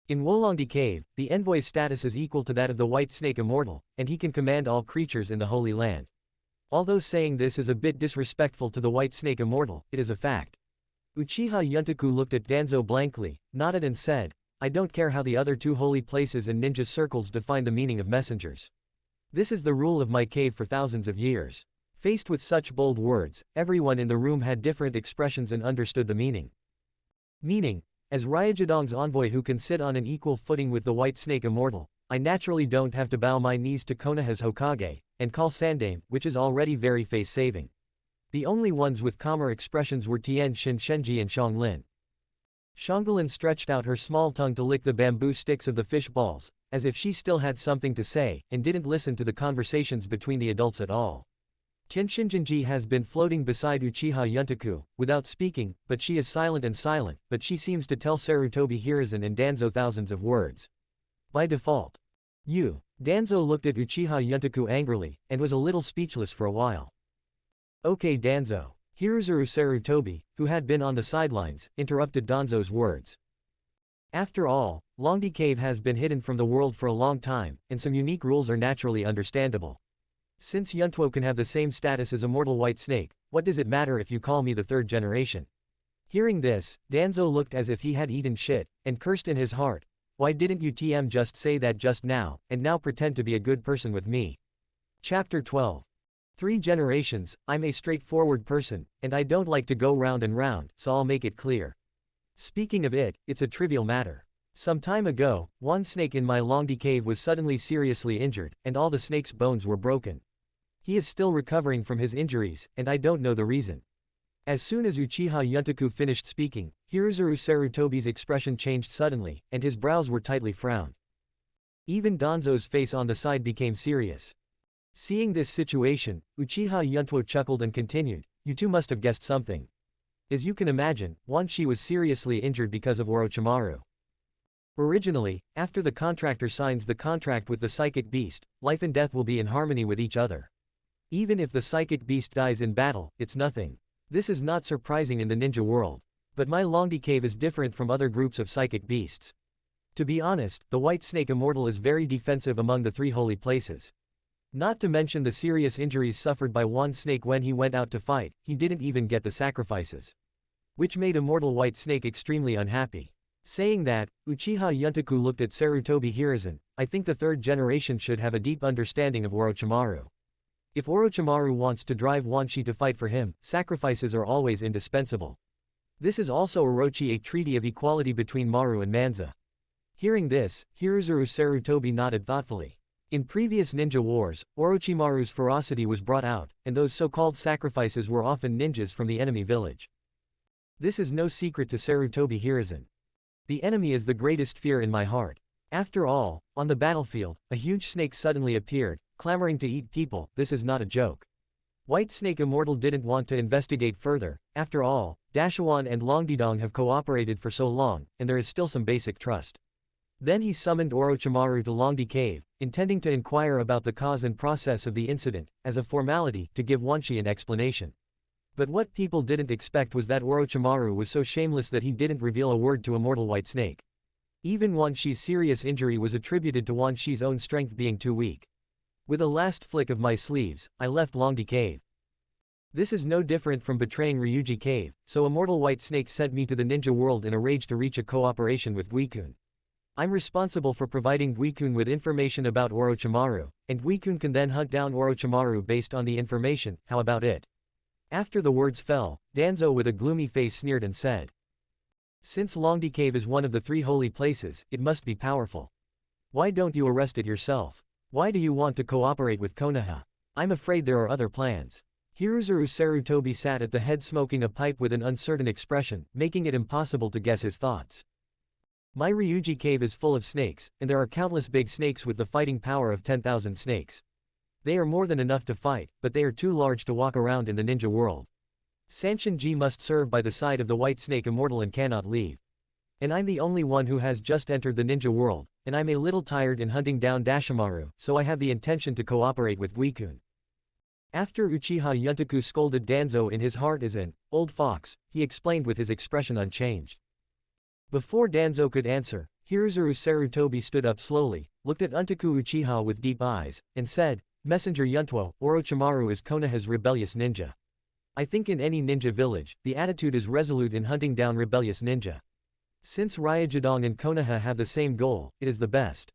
Speaker 2: In Wolongdi Cave, the envoy's status is equal to that of the White Snake Immortal, and he can command all creatures in the Holy Land. Although saying this is a bit disrespectful to the White Snake Immortal, it is a fact. Uchiha Yuntoku looked at Danzo blankly, nodded and said, I don't care how the other two holy places and ninja circles define the meaning of messengers. This is the rule of my cave for thousands of years. Faced with such bold words, everyone in the room had different expressions and understood the meaning. Meaning, as Ryujidong's envoy who can sit on an equal footing with the White Snake Immortal, I naturally don't have to bow my knees to Konoha's Hokage, and call Sandame, which is already very face-saving. The only ones with calmer expressions were Tien Shin Shenji and Xianglin. Xianglin stretched out her small tongue to lick the bamboo sticks of the fish balls, as if she still had something to say, and didn't listen to the conversations between the adults at all. Tien Shinjinji has been floating beside Uchiha Yuntoku, without speaking, but she is silent, but she seems to tell Sarutobi Hiruzen and Danzo thousands of words. By default. You. Danzo looked at Uchiha Yuntoku angrily, and was a little speechless for a while. Okay Danzo. Hiruzuru Sarutobi, who had been on the sidelines, interrupted Danzo's words. After all, Longdi Cave has been hidden from the world for a long time, and some unique rules are naturally understandable. Since Yuntuo can have the same status as Immortal White Snake, what does it matter if you call me the third generation? Hearing this, Danzo looked as if he had eaten shit, and cursed in his heart, why didn't you just say that just now, and now pretend to be a good person with me? Chapter 12. 3 generations, I'm a straightforward person, and I don't like to go round and round, so I'll make it clear. Speaking of it, it's a trivial matter. Some time ago, one snake in my Longdi Cave was suddenly seriously injured, and all the snake's bones were broken. He is still recovering from his injuries, and I don't know the reason. As soon as Uchiha Yuntoku finished speaking, Hiruzuru Sarutobi's expression changed suddenly, and his brows were tightly frowned. Even Danzo's face on the side became serious. Seeing this situation, Uchiha Yuntuo chuckled and continued, You two must have guessed something. As you can imagine, Wan Shi was seriously injured because of Orochimaru. Originally, after the contractor signs the contract with the psychic beast, life and death will be in harmony with each other. Even if the psychic beast dies in battle, it's nothing. This is not surprising in the ninja world. But my Longdi Cave is different from other groups of psychic beasts. To be honest, the White Snake Immortal is very defensive among the three holy places. Not to mention the serious injuries suffered by Wan Snake when he went out to fight, he didn't even get the sacrifices. Which made Immortal White Snake extremely unhappy. Saying that, Uchiha Yuntuo looked at Sarutobi Hiruzen. I think the third generation should have a deep understanding of Orochimaru. If Orochimaru wants to drive Wan Shi to fight for him, sacrifices are always indispensable. This is also Orochi a treaty of equality between Maru and Manza. Hearing this, Hiruzuru Sarutobi nodded thoughtfully. In previous ninja wars, Orochimaru's ferocity was brought out, and those so-called sacrifices were often ninjas from the enemy village. This is no secret to Sarutobi Hiruzen. The enemy is the greatest fear in my heart. After all, on the battlefield, a huge snake suddenly appeared, clamoring to eat people. This is not a joke. White Snake Immortal didn't want to investigate further. After all, Dashawan and Longdidong have cooperated for so long, and there is still some basic trust. Then he summoned Orochimaru to Longdi Cave, intending to inquire about the cause and process of the incident, as a formality, to give Wan Shi an explanation. But what people didn't expect was that Orochimaru was so shameless that he didn't reveal a word to Immortal White Snake. Even Wan Shi's serious injury was attributed to Wan Shi's own strength being too weak. With a last flick of my sleeves, I left Longdi Cave. This is no different from betraying Ryūchi Cave, so Immortal White Snake sent me to the ninja world in a rage to reach a cooperation with Guikun. I'm responsible for providing Guikun with information about Orochimaru, and Guikun can then hunt down Orochimaru based on the information. How about it? After the words fell, Danzo with a gloomy face sneered and said, "Since Longdi Cave is one of the three holy places, it must be powerful. Why don't you arrest it yourself? Why do you want to cooperate with Konoha? I'm afraid there are other plans." Hiruzuru Sarutobi sat at the head smoking a pipe with an uncertain expression, making it impossible to guess his thoughts. My Ryūchi Cave is full of snakes, and there are countless big snakes with the fighting power of 10,000 snakes. They are more than enough to fight, but they are too large to walk around in the ninja world. Sanshin-ji must serve by the side of the White Snake Immortal and cannot leave. And I'm the only one who has just entered the ninja world, and I'm a little tired in hunting down Dashimaru, so I have the intention to cooperate with Guikun. After Uchiha Yuntuo scolded Danzo in his heart as an old fox, he explained with his expression unchanged. Before Danzo could answer, Hiruzuru Sarutobi stood up slowly, looked at Untaku Uchiha with deep eyes, and said, "Messenger Yuntuo, Orochimaru is Konoha's rebellious ninja. I think in any ninja village, the attitude is resolute in hunting down rebellious ninja. Since Ryujidong and Konoha have the same goal, it is the best.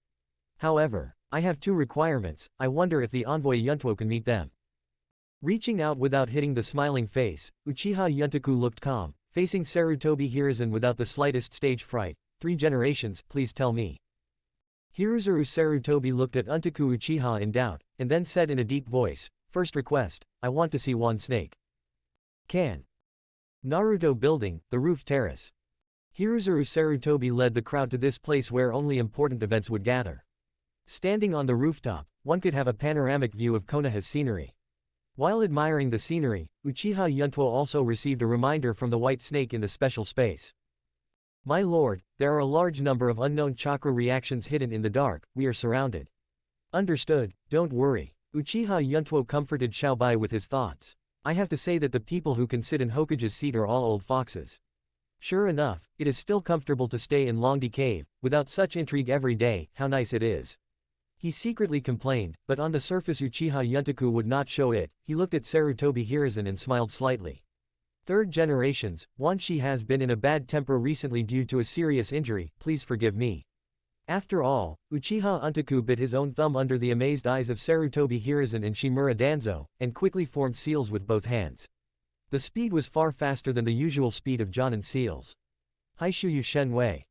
Speaker 2: However, I have two requirements. I wonder if the envoy Yuntuo can meet them." Reaching out without hitting the smiling face, Uchiha Yuntuo looked calm, facing Sarutobi Hiruzen without the slightest stage fright. "3 generations, please tell me." Hiruzuru Sarutobi looked at Untaku Uchiha in doubt, and then said in a deep voice, "First request, I want to see Wan Snake." Can. Naruto Building, the roof terrace. Hiruzuru Sarutobi led the crowd to this place where only important events would gather. Standing on the rooftop, one could have a panoramic view of Konoha's scenery. While admiring the scenery, Uchiha Yuntuo also received a reminder from the White Snake in the special space. "My lord, there are a large number of unknown chakra reactions hidden in the dark. We are surrounded." "Understood, don't worry." Uchiha Yuntuo comforted Xiaobai with his thoughts. "I have to say that the people who can sit in Hokage's seat are all old foxes. Sure enough, it is still comfortable to stay in Longdi Cave, without such intrigue every day. How nice it is." He secretly complained, but on the surface Uchiha Yuntuo would not show it. He looked at Sarutobi Hiruzen and smiled slightly. "3rd generations, Wan Shi has been in a bad temper recently due to a serious injury, please forgive me." After all, Uchiha Untaku bit his own thumb under the amazed eyes of Sarutobi Hiruzen and Shimura Danzo, and quickly formed seals with both hands. The speed was far faster than the usual speed of Jonin seals. Haishuyu Shen Wei.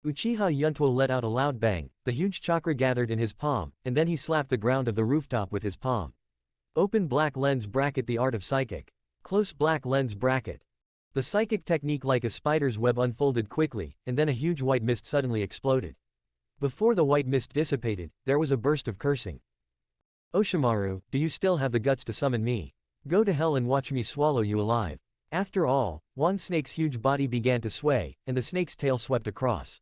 Speaker 2: Uchiha Yuntuo let out a loud bang, the huge chakra gathered in his palm, and then he slapped the ground of the rooftop with his palm. Open black lens bracket. The art of psychic. Close black lens bracket. The psychic technique like a spider's web unfolded quickly, and then a huge white mist suddenly exploded. Before the white mist dissipated, there was a burst of cursing. "Oshimaru, do you still have the guts to summon me? Go to hell and watch me swallow you alive. After all, one snake's huge body began to sway, and the snake's tail swept across.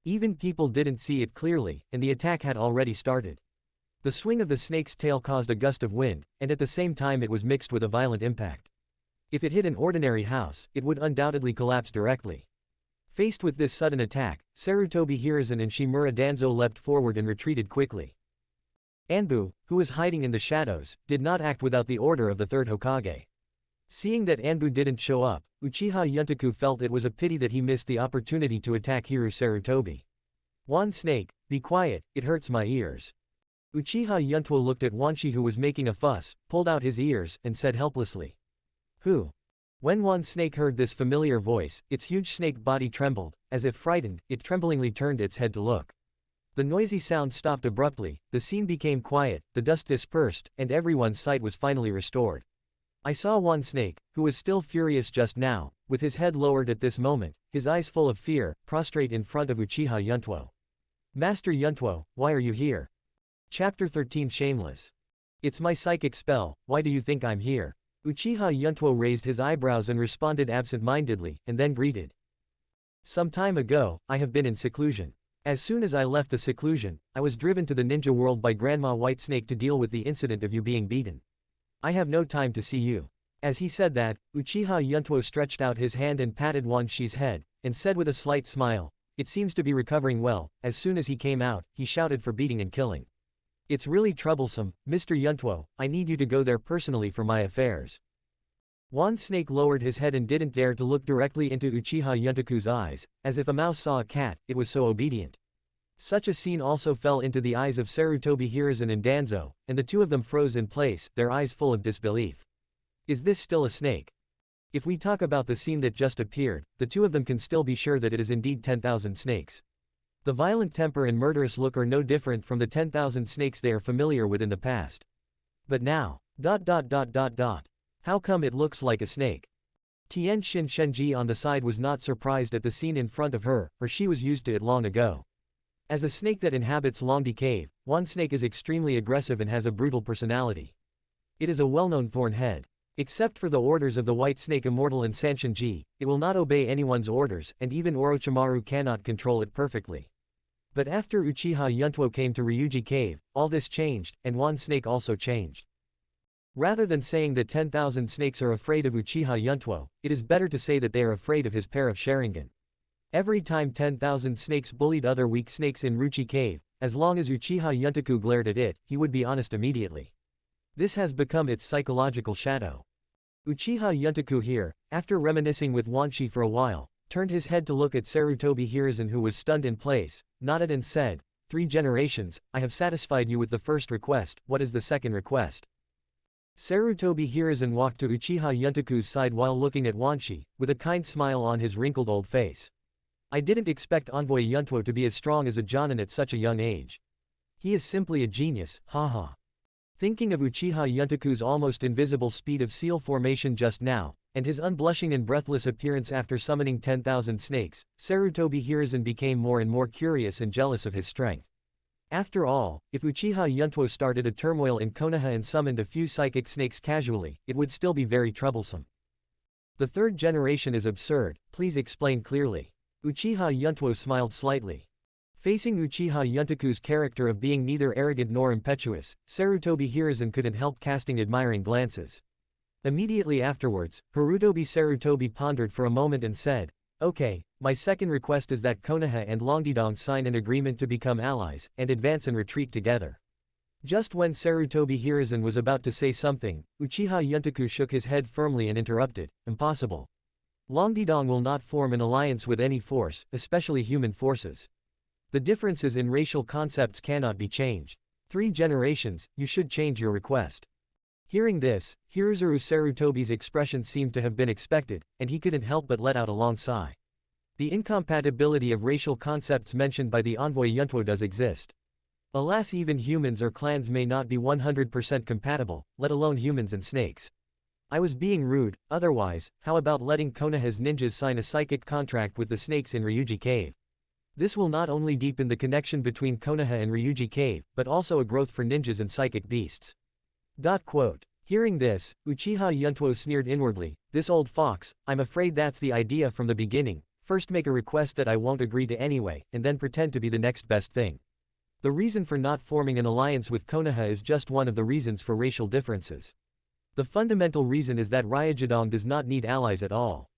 Speaker 2: Even people didn't see it clearly, and the attack had already started. The swing of the snake's tail caused a gust of wind, and at the same time it was mixed with a violent impact. If it hit an ordinary house, it would undoubtedly collapse directly. Faced with this sudden attack, Sarutobi Hiruzen and Shimura Danzo leapt forward and retreated quickly. Anbu, who was hiding in the shadows, did not act without the order of the third Hokage. Seeing that Anbu didn't show up, Uchiha Yuntuo felt it was a pity that he missed the opportunity to attack Hiru Sarutobi. One snake, be quiet, it hurts my ears. Uchiha Yuntuo looked at Wanshi who was making a fuss, pulled out his ears, and said helplessly. Who? When one snake heard this familiar voice, its huge snake body trembled. As if frightened, it tremblingly turned its head to look. The noisy sound stopped abruptly, the scene became quiet, the dust dispersed, and everyone's sight was finally restored. I saw one snake, who was still furious just now, with his head lowered at this moment, his eyes full of fear, prostrate in front of Uchiha Yuntuo. Master Yuntuo, why are you here? Chapter 13 Shameless. It's my psychic spell, why do you think I'm here? Uchiha Yuntuo raised his eyebrows and responded absent-mindedly, and then greeted. Some time ago, I have been in seclusion. As soon as I left the seclusion, I was driven to the ninja world by Grandma Whitesnake to deal with the incident of you being beaten. I have no time to see you. As he said that, Uchiha Yuntuo stretched out his hand and patted Wanshi's head, and said with a slight smile, it seems to be recovering well. As soon as he came out, he shouted for beating and killing. It's really troublesome, Mr. Yuntuo, I need you to go there personally for my affairs. Wan Snake lowered his head and didn't dare to look directly into Uchiha Yuntuo's eyes, as if a mouse saw a cat, it was so obedient. Such a scene also fell into the eyes of Sarutobi Hiruzen and Danzo, and the two of them froze in place, their eyes full of disbelief. Is this still a snake? If we talk about the scene that just appeared, the two of them can still be sure that it is indeed 10,000 snakes. The violent temper and murderous look are no different from the 10,000 snakes they are familiar with in the past. But now, how come it looks like a snake? Tien Shin Shenji on the side was not surprised at the scene in front of her, or she was used to it long ago. As a snake that inhabits Longdi Cave, one snake is extremely aggressive and has a brutal personality. It is a well-known thorn head. Except for the orders of the White Snake Immortal and Sanshinji, it will not obey anyone's orders, and even Orochimaru cannot control it perfectly. But after Uchiha Yuntuo came to Ryūchi Cave, all this changed, and one snake also changed. Rather than saying that 10,000 snakes are afraid of Uchiha Yuntuo, it is better to say that they are afraid of his pair of Sharingan. Every time 10,000 snakes bullied other weak snakes in Ryūchi Cave, as long as Uchiha Yuntuo glared at it, he would be honest immediately. This has become its psychological shadow. Uchiha Yuntuo here, after reminiscing with Wanshi for a while, turned his head to look at Sarutobi Hiruzen who was stunned in place, nodded and said, 3 generations, I have satisfied you with the first request, what is the second request? Sarutobi Hiruzen walked to Uchiha Yuntuo's side while looking at Wanshi, with a kind smile on his wrinkled old face. I didn't expect Envoy Yuntuo to be as strong as a Jonin at such a young age. He is simply a genius, haha. Thinking of Uchiha Yuntuo's almost invisible speed of seal formation just now, and his unblushing and breathless appearance after summoning 10,000 snakes, Sarutobi Hiruzen became more and more curious and jealous of his strength. After all, if Uchiha Yuntuo started a turmoil in Konoha and summoned a few psychic snakes casually, it would still be very troublesome. The third generation is absurd, please explain clearly. Uchiha Yuntuo smiled slightly. Facing Uchiha Yuntuo's character of being neither arrogant nor impetuous, Sarutobi Hiruzen couldn't help casting admiring glances. Immediately afterwards, Harutobi Sarutobi pondered for a moment and said, okay, my second request is that Konoha and Longdidong sign an agreement to become allies, and advance and retreat together. Just when Sarutobi Hiruzen was about to say something, Uchiha Yuntuo shook his head firmly and interrupted, impossible. Longdidong will not form an alliance with any force, especially human forces. The differences in racial concepts cannot be changed. 3 generations, you should change your request. Hearing this, Hiruzuru Sarutobi's expression seemed to have been expected, and he couldn't help but let out a long sigh. The incompatibility of racial concepts mentioned by the envoy Yuntuo does exist. Alas, even humans or clans may not be 100% compatible, let alone humans and snakes. I was being rude, otherwise, how about letting Konoha's ninjas sign a psychic contract with the snakes in Ryūchi Cave? This will not only deepen the connection between Konoha and Ryūchi Cave, but also a growth for ninjas and psychic beasts. Hearing this, Uchiha Yuntuo sneered inwardly, "This old fox, I'm afraid that's the idea from the beginning. First make a request that I won't agree to anyway, and then pretend to be the next best thing." The reason for not forming an alliance with Konoha is just one of the reasons for racial differences. The fundamental reason is that Ryūchi does not need allies at all.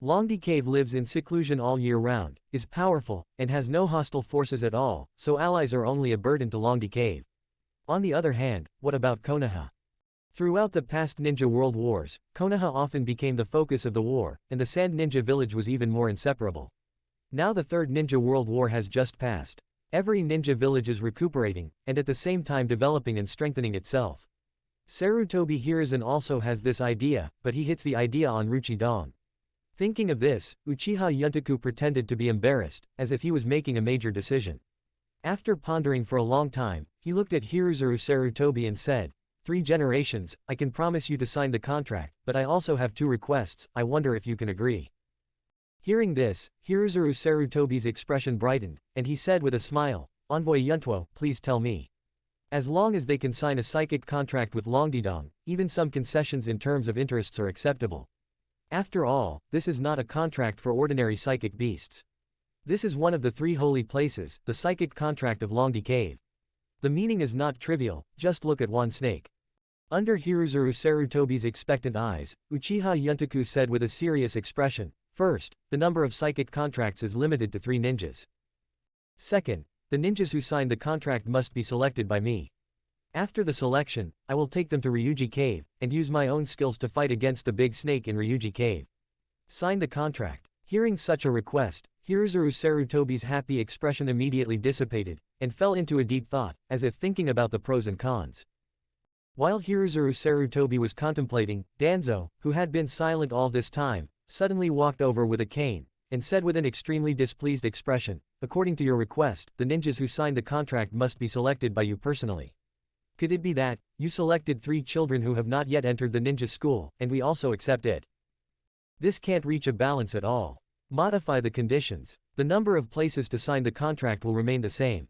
Speaker 2: Longdi Cave lives in seclusion all year round, is powerful, and has no hostile forces at all, so allies are only a burden to Longdi Cave. On the other hand, what about Konoha? Throughout the past ninja world wars, Konoha often became the focus of the war, and the Sand Ninja Village was even more inseparable. Now the Third Ninja World War has just passed. Every ninja village is recuperating, and at the same time developing and strengthening itself. Sarutobi Hiruzen also has this idea, but he hits the idea on Ryūchi Dong. Thinking of this, Uchiha Yuntuo pretended to be embarrassed, as if he was making a major decision. After pondering for a long time, he looked at Hiruzuru Sarutobi and said, 3 generations, I can promise you to sign the contract, but I also have 2 requests, I wonder if you can agree. Hearing this, Hiruzuru Sarutobi's expression brightened, and he said with a smile, Envoy Yuntuo, please tell me. As long as they can sign a psychic contract with Longdidong, even some concessions in terms of interests are acceptable. After all, this is not a contract for ordinary psychic beasts. This is one of the 3 holy places, the psychic contract of Longdi Cave. The meaning is not trivial, just look at one snake. Under Hiruzuru Sarutobi's expectant eyes, Uchiha Yuntuo said with a serious expression, first, the number of psychic contracts is limited to 3 ninjas. Second, the ninjas who signed the contract must be selected by me. After the selection, I will take them to Ryūchi Cave, and use my own skills to fight against the big snake in Ryūchi Cave. Sign the contract. Hearing such a request, Hiruzuru Sarutobi's happy expression immediately dissipated, and fell into a deep thought, as if thinking about the pros and cons. While Hiruzuru Sarutobi was contemplating, Danzo, who had been silent all this time, suddenly walked over with a cane, and said with an extremely displeased expression, according to your request, the ninjas who signed the contract must be selected by you personally. Could it be that, you selected 3 children who have not yet entered the ninja school, and we also accept it? This can't reach a balance at all. Modify the conditions. The number of places to sign the contract will remain the same.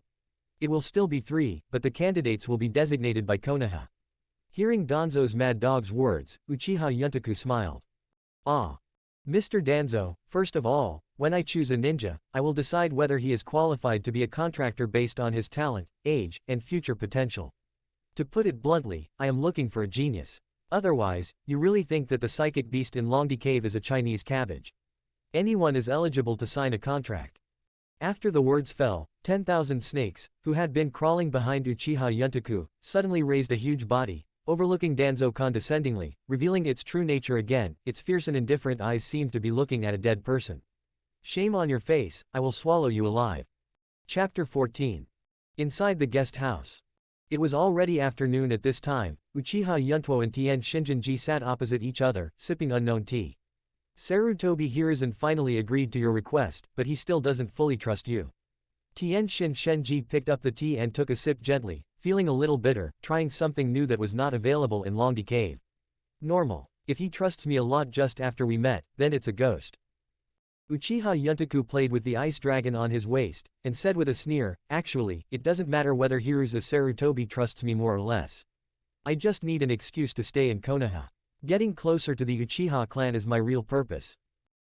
Speaker 2: It will still be 3, but the candidates will be designated by Konoha. Hearing Danzo's mad dog's words, Uchiha Yuntuo smiled. Ah. Mr. Danzo, first of all, when I choose a ninja, I will decide whether he is qualified to be a contractor based on his talent, age, and future potential. To put it bluntly, I am looking for a genius. Otherwise, you really think that the psychic beast in Longdi Cave is a Chinese cabbage? Anyone is eligible to sign a contract. After the words fell, 10,000 snakes, who had been crawling behind Uchiha Yuntuo, suddenly raised a huge body, overlooking Danzo condescendingly, revealing its true nature again. Its fierce and indifferent eyes seemed to be looking at a dead person. Shame on your face, I will swallow you alive. Chapter 14. Inside the guest house. It was already afternoon at this time. Uchiha Yuntuo and Tien Shingenji sat opposite each other, sipping unknown tea. Sarutobi Hiruzen finally agreed to your request, but he still doesn't fully trust you. Tien Shingenji picked up the tea and took a sip gently, feeling a little bitter, trying something new that was not available in Longdi Cave. Normal. If he trusts me a lot just after we met, then it's a ghost. Uchiha Yuntuo played with the ice dragon on his waist, and said with a sneer, actually, it doesn't matter whether Hiruzen Sarutobi trusts me more or less. I just need an excuse to stay in Konoha. Getting closer to the Uchiha clan is my real purpose.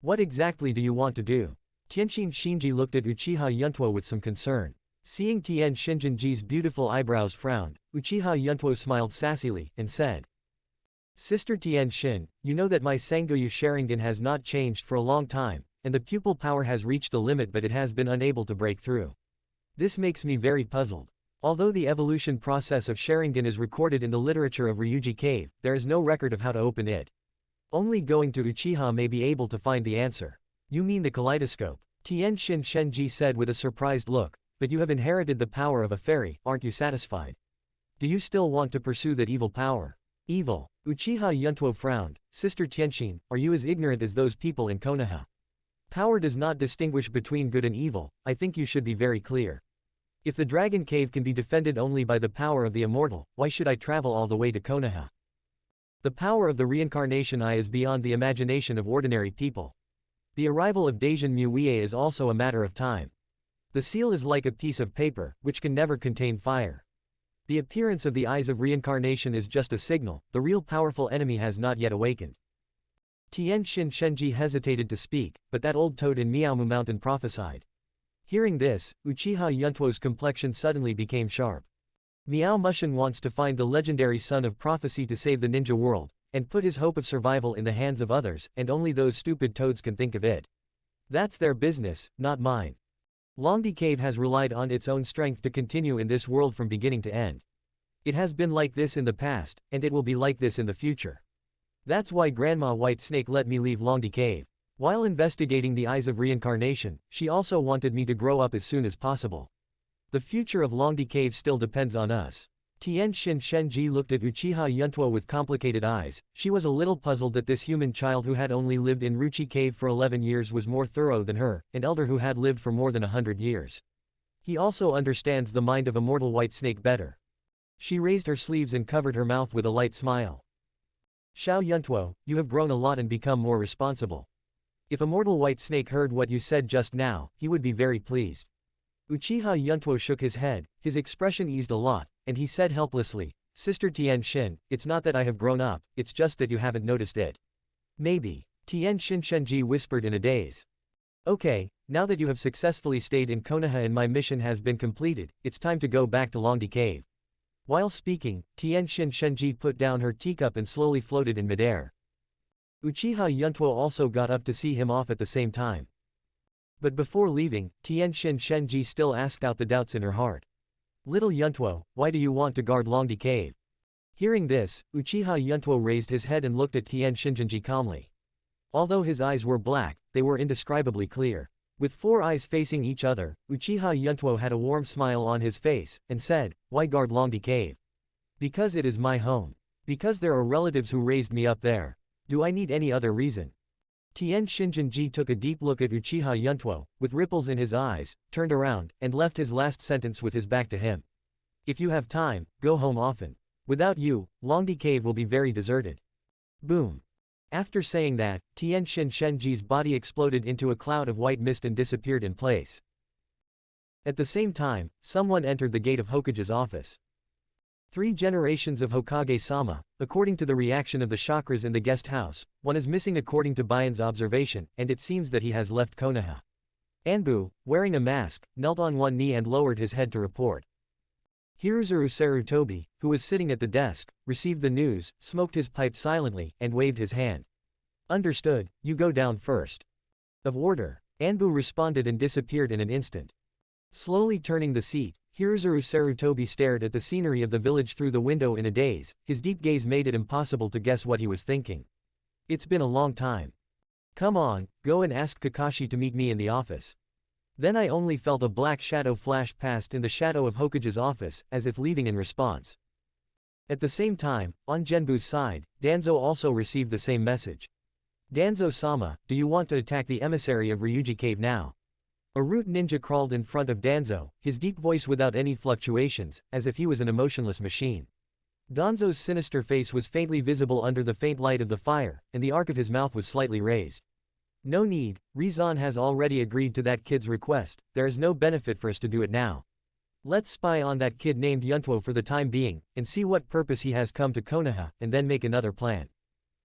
Speaker 2: What exactly do you want to do? Tienshin Shinji looked at Uchiha Yuntuo with some concern. Seeing Tien Shingenji's beautiful eyebrows frowned, Uchiha Yuntuo smiled sassily, and said, Sister Tien Shin, you know that my Sangoyu Sharingan has not changed for a long time, and the pupil power has reached the limit but it has been unable to break through. This makes me very puzzled. Although the evolution process of Sharingan is recorded in the literature of Ryūchi Cave, there is no record of how to open it. Only going to Uchiha may be able to find the answer. You mean the kaleidoscope? Tien Shingenji said with a surprised look, but you have inherited the power of a fairy, aren't you satisfied? Do you still want to pursue that evil power? Evil. Uchiha Yuntuo frowned. Sister Tienshin, are you as ignorant as those people in Konoha? Power does not distinguish between good and evil, I think you should be very clear. If the Dragon Cave can be defended only by the power of the immortal, why should I travel all the way to Konoha? The power of the reincarnation eye is beyond the imagination of ordinary people. The arrival of Daijin Muie is also a matter of time. The seal is like a piece of paper, which can never contain fire. The appearance of the eyes of reincarnation is just a signal, the real powerful enemy has not yet awakened. Tian Xin Shenji hesitated to speak, but that old toad in Miaomu Mountain prophesied. Hearing this, Uchiha Yuntuo's complexion suddenly became sharp. Miao Mushin wants to find the legendary son of prophecy to save the ninja world, and put his hope of survival in the hands of others, and only those stupid toads can think of it. That's their business, not mine. Longdi Cave has relied on its own strength to continue in this world from beginning to end. It has been like this in the past, and it will be like this in the future. That's why Grandma White Snake let me leave Longdi Cave. While investigating the eyes of reincarnation, she also wanted me to grow up as soon as possible. The future of Longdi Cave still depends on us. Tian Xin Shenji looked at Uchiha Yuntuo with complicated eyes. She was a little puzzled that this human child who had only lived in Ryūchi Cave for 11 years was more thorough than her, an elder who had lived for more than 100 years. He also understands the mind of a mortal white snake better. She raised her sleeves and covered her mouth with a light smile. Xiao Yuntuo, you have grown a lot and become more responsible. If a mortal white snake heard what you said just now, he would be very pleased. Uchiha Yuntuo shook his head, his expression eased a lot, and he said helplessly, Sister Tian Xin, it's not that I have grown up, it's just that you haven't noticed it. Maybe. Tian Xin Shenji whispered in a daze. Okay, now that you have successfully stayed in Konoha and my mission has been completed, it's time to go back to Longdi Cave. While speaking, Tian Xin Shenji put down her teacup and slowly floated in midair. Uchiha Yuntuo also got up to see him off at the same time. But before leaving, Tian Xin Shenji still asked out the doubts in her heart. Little Yuntuo, why do you want to guard Longdi Cave? Hearing this, Uchiha Yuntuo raised his head and looked at Tian Shinjenji calmly. Although his eyes were black, they were indescribably clear. With 4 eyes facing each other, Uchiha Yuntuo had a warm smile on his face, and said, why guard Longdi Cave? Because it is my home. Because there are relatives who raised me up there. Do I need any other reason? Tian Shinjenji took a deep look at Uchiha Yuntuo, with ripples in his eyes, turned around, and left his last sentence with his back to him. If you have time, go home often. Without you, Longdi Cave will be very deserted. Boom. After saying that, Tian Xin Shenji's body exploded into a cloud of white mist and disappeared in place. At the same time, someone entered the gate of Hokage's office. 3 generations of Hokage-sama, according to the reaction of the chakras in the guest house, one is missing according to Bayan's observation, and it seems that he has left Konoha. Anbu, wearing a mask, knelt on one knee and lowered his head to report. Hiruzuru Sarutobi, who was sitting at the desk, received the news, smoked his pipe silently, and waved his hand. Understood, you go down first. Of order. Anbu responded and disappeared in an instant. Slowly turning the seat, Hiruzuru Sarutobi stared at the scenery of the village through the window in a daze. His deep gaze made it impossible to guess what he was thinking. It's been a long time. Come on, go and ask Kakashi to meet me in the office. Then I only felt a black shadow flash past in the shadow of Hokage's office, as if leaving in response. At the same time, on Genbu's side, Danzo also received the same message. Danzo-sama, do you want to attack the emissary of Ryūchi Cave now? A root ninja crawled in front of Danzo, his deep voice without any fluctuations, as if he was an emotionless machine. Danzo's sinister face was faintly visible under the faint light of the fire, and the arc of his mouth was slightly raised. No need, Rizan has already agreed to that kid's request, there is no benefit for us to do it now. Let's spy on that kid named Yuntuo for the time being, and see what purpose he has come to Konoha, and then make another plan.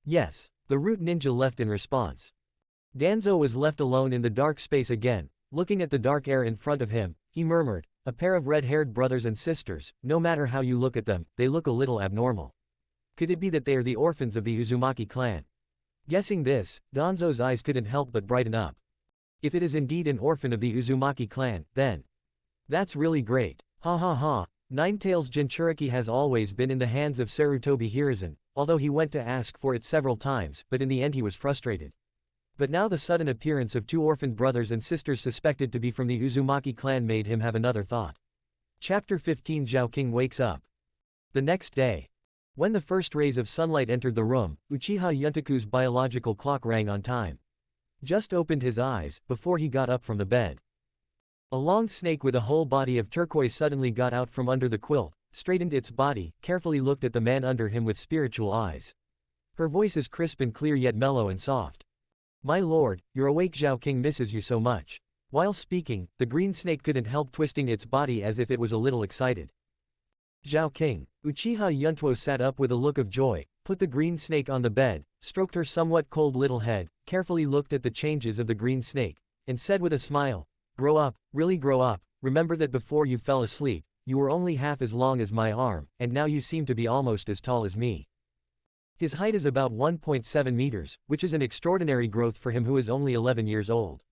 Speaker 2: Yes, the root ninja left in response. Danzo was left alone in the dark space again. Looking at the dark air in front of him, he murmured, a pair of red-haired brothers and sisters, no matter how you look at them, they look a little abnormal. Could it be that they are the orphans of the Uzumaki clan? Guessing this, Danzo's eyes couldn't help but brighten up. If it is indeed an orphan of the Uzumaki clan, then that's really great. Ha ha ha. Nine-Tails Jinchuriki has always been in the hands of Sarutobi Hiruzen, although he went to ask for it several times, but in the end he was frustrated. But now the sudden appearance of 2 orphaned brothers and sisters suspected to be from the Uzumaki clan made him have another thought. Chapter 15 Xiaoqing wakes up. The next day. When the first rays of sunlight entered the room, Uchiha Yuntoku's biological clock rang on time. Just opened his eyes, before he got up from the bed. A long snake with a whole body of turquoise suddenly got out from under the quilt, straightened its body, carefully looked at the man under him with spiritual eyes. Her voice is crisp and clear yet mellow and soft. My lord, your awake Xiaoqing misses you so much. While speaking, the green snake couldn't help twisting its body as if it was a little excited. Xiaoqing. Uchiha Yuntuo sat up with a look of joy, put the green snake on the bed, stroked her somewhat cold little head, carefully looked at the changes of the green snake, and said with a smile, "Grow up, really grow up, remember that before you fell asleep, you were only half as long as my arm, and now you seem to be almost as tall as me." His height is about 1.7 meters, which is an extraordinary growth for him who is only 11 years old.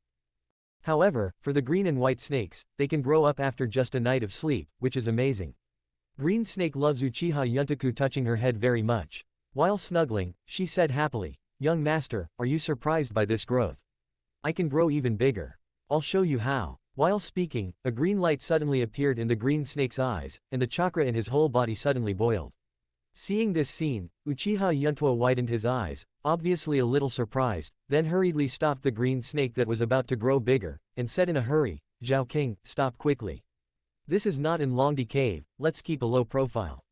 Speaker 2: However, for the green and white snakes, they can grow up after just a night of sleep, which is amazing. Green Snake loves Uchiha Yuntuo touching her head very much. While snuggling, she said happily, "Young master, are you surprised by this growth? I can grow even bigger. I'll show you how." While speaking, a green light suddenly appeared in the green snake's eyes, and the chakra in his whole body suddenly boiled. Seeing this scene, Uchiha Yuntuo widened his eyes, obviously a little surprised, then hurriedly stopped the green snake that was about to grow bigger, and said in a hurry, "Xiaoqing, stop quickly. This is not in Longdi Cave, let's keep a low profile."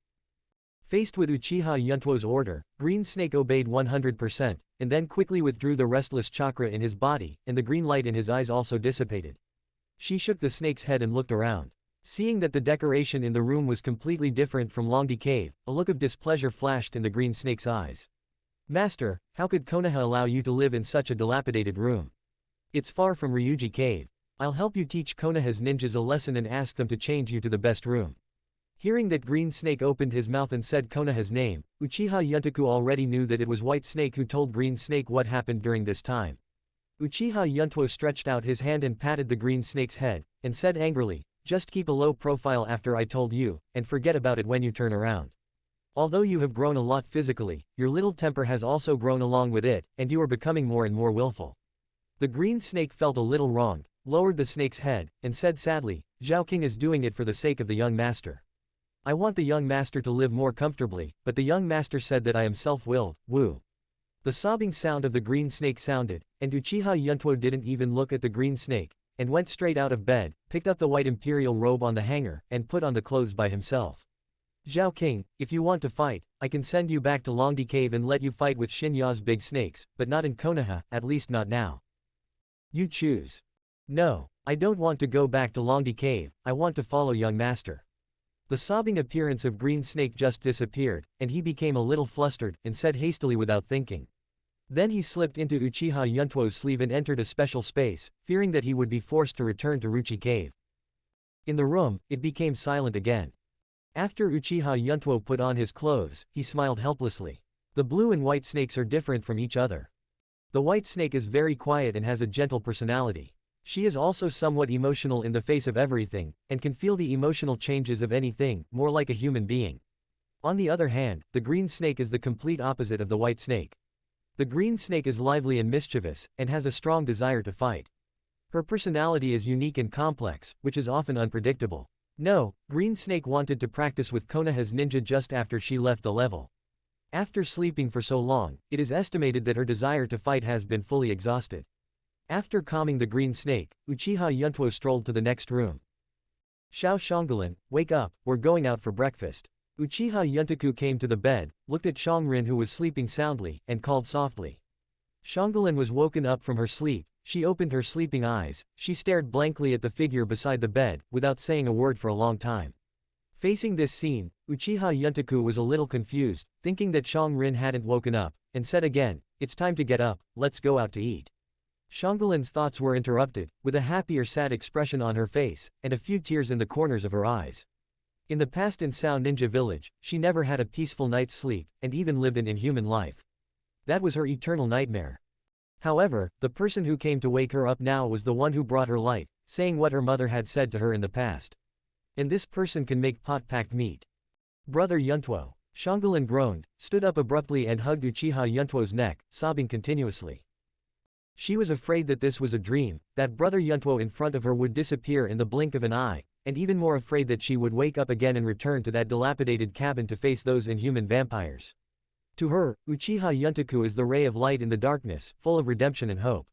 Speaker 2: Faced with Uchiha Yuntuo's order, Green Snake obeyed 100%, and then quickly withdrew the restless chakra in his body, and the green light in his eyes also dissipated. She shook the snake's head and looked around. Seeing that the decoration in the room was completely different from Longdi Cave, a look of displeasure flashed in the green snake's eyes. "Master, how could Konoha allow you to live in such a dilapidated room? It's far from Ryūchi Cave. I'll help you teach Konoha's ninjas a lesson and ask them to change you to the best room." Hearing that Green Snake opened his mouth and said Konoha's name, Uchiha Yuntuo already knew that it was White Snake who told Green Snake what happened during this time. Uchiha Yuntuo stretched out his hand and patted the green snake's head, and said angrily, "Just keep a low profile after I told you, and forget about it when you turn around. Although you have grown a lot physically, your little temper has also grown along with it, and you are becoming more and more willful." The green snake felt a little wronged, lowered the snake's head, and said sadly, "Xiaoqing is doing it for the sake of the young master. I want the young master to live more comfortably, but the young master said that I am self-willed, woo." The sobbing sound of the green snake sounded, and Uchiha Yuntuo didn't even look at the green snake, and went straight out of bed, picked up the white imperial robe on the hanger, and put on the clothes by himself. "Xiaoqing, if you want to fight, I can send you back to Longdi Cave and let you fight with Shinya's big snakes, but not in Konoha, at least not now. You choose." "No, I don't want to go back to Longdi Cave, I want to follow young master." The sobbing appearance of Green Snake just disappeared, and he became a little flustered, and said hastily without thinking. Then he slipped into Uchiha Yuntuo's sleeve and entered a special space, fearing that he would be forced to return to Ryūchi Cave. In the room, it became silent again. After Uchiha Yuntuo put on his clothes, he smiled helplessly. The blue and white snakes are different from each other. The white snake is very quiet and has a gentle personality. She is also somewhat emotional in the face of everything, and can feel the emotional changes of anything, more like a human being. On the other hand, the green snake is the complete opposite of the white snake. The green snake is lively and mischievous, and has a strong desire to fight. Her personality is unique and complex, which is often unpredictable. No, Green Snake wanted to practice with Konoha's ninja just after she left the level. After sleeping for so long, it is estimated that her desire to fight has been fully exhausted. After calming the green snake, Uchiha Yuntuo strolled to the next room. "Xiao Shanggulan, wake up, we're going out for breakfast." Uchiha Yuntuo came to the bed, looked at Shangrin who was sleeping soundly, and called softly. Shanggulan was woken up from her sleep, she opened her sleeping eyes, she stared blankly at the figure beside the bed, without saying a word for a long time. Facing this scene, Uchiha Yuntuo was a little confused, thinking that Shangrin hadn't woken up, and said again, "It's time to get up, let's go out to eat." Shanggulan's thoughts were interrupted, with a happy or sad expression on her face, and a few tears in the corners of her eyes. In the past in Sao Ninja Village, she never had a peaceful night's sleep, and even lived an inhuman life. That was her eternal nightmare. However, the person who came to wake her up now was the one who brought her light, saying what her mother had said to her in the past. And this person can make pot-packed meat. "Brother Yuntuo." Shanggulan groaned, stood up abruptly and hugged Uchiha Yuntuo's neck, sobbing continuously. She was afraid that this was a dream, that Brother Yuntuo in front of her would disappear in the blink of an eye, and even more afraid that she would wake up again and return to that dilapidated cabin to face those inhuman vampires. To her, Uchiha Yuntuo is the ray of light in the darkness, full of redemption and hope.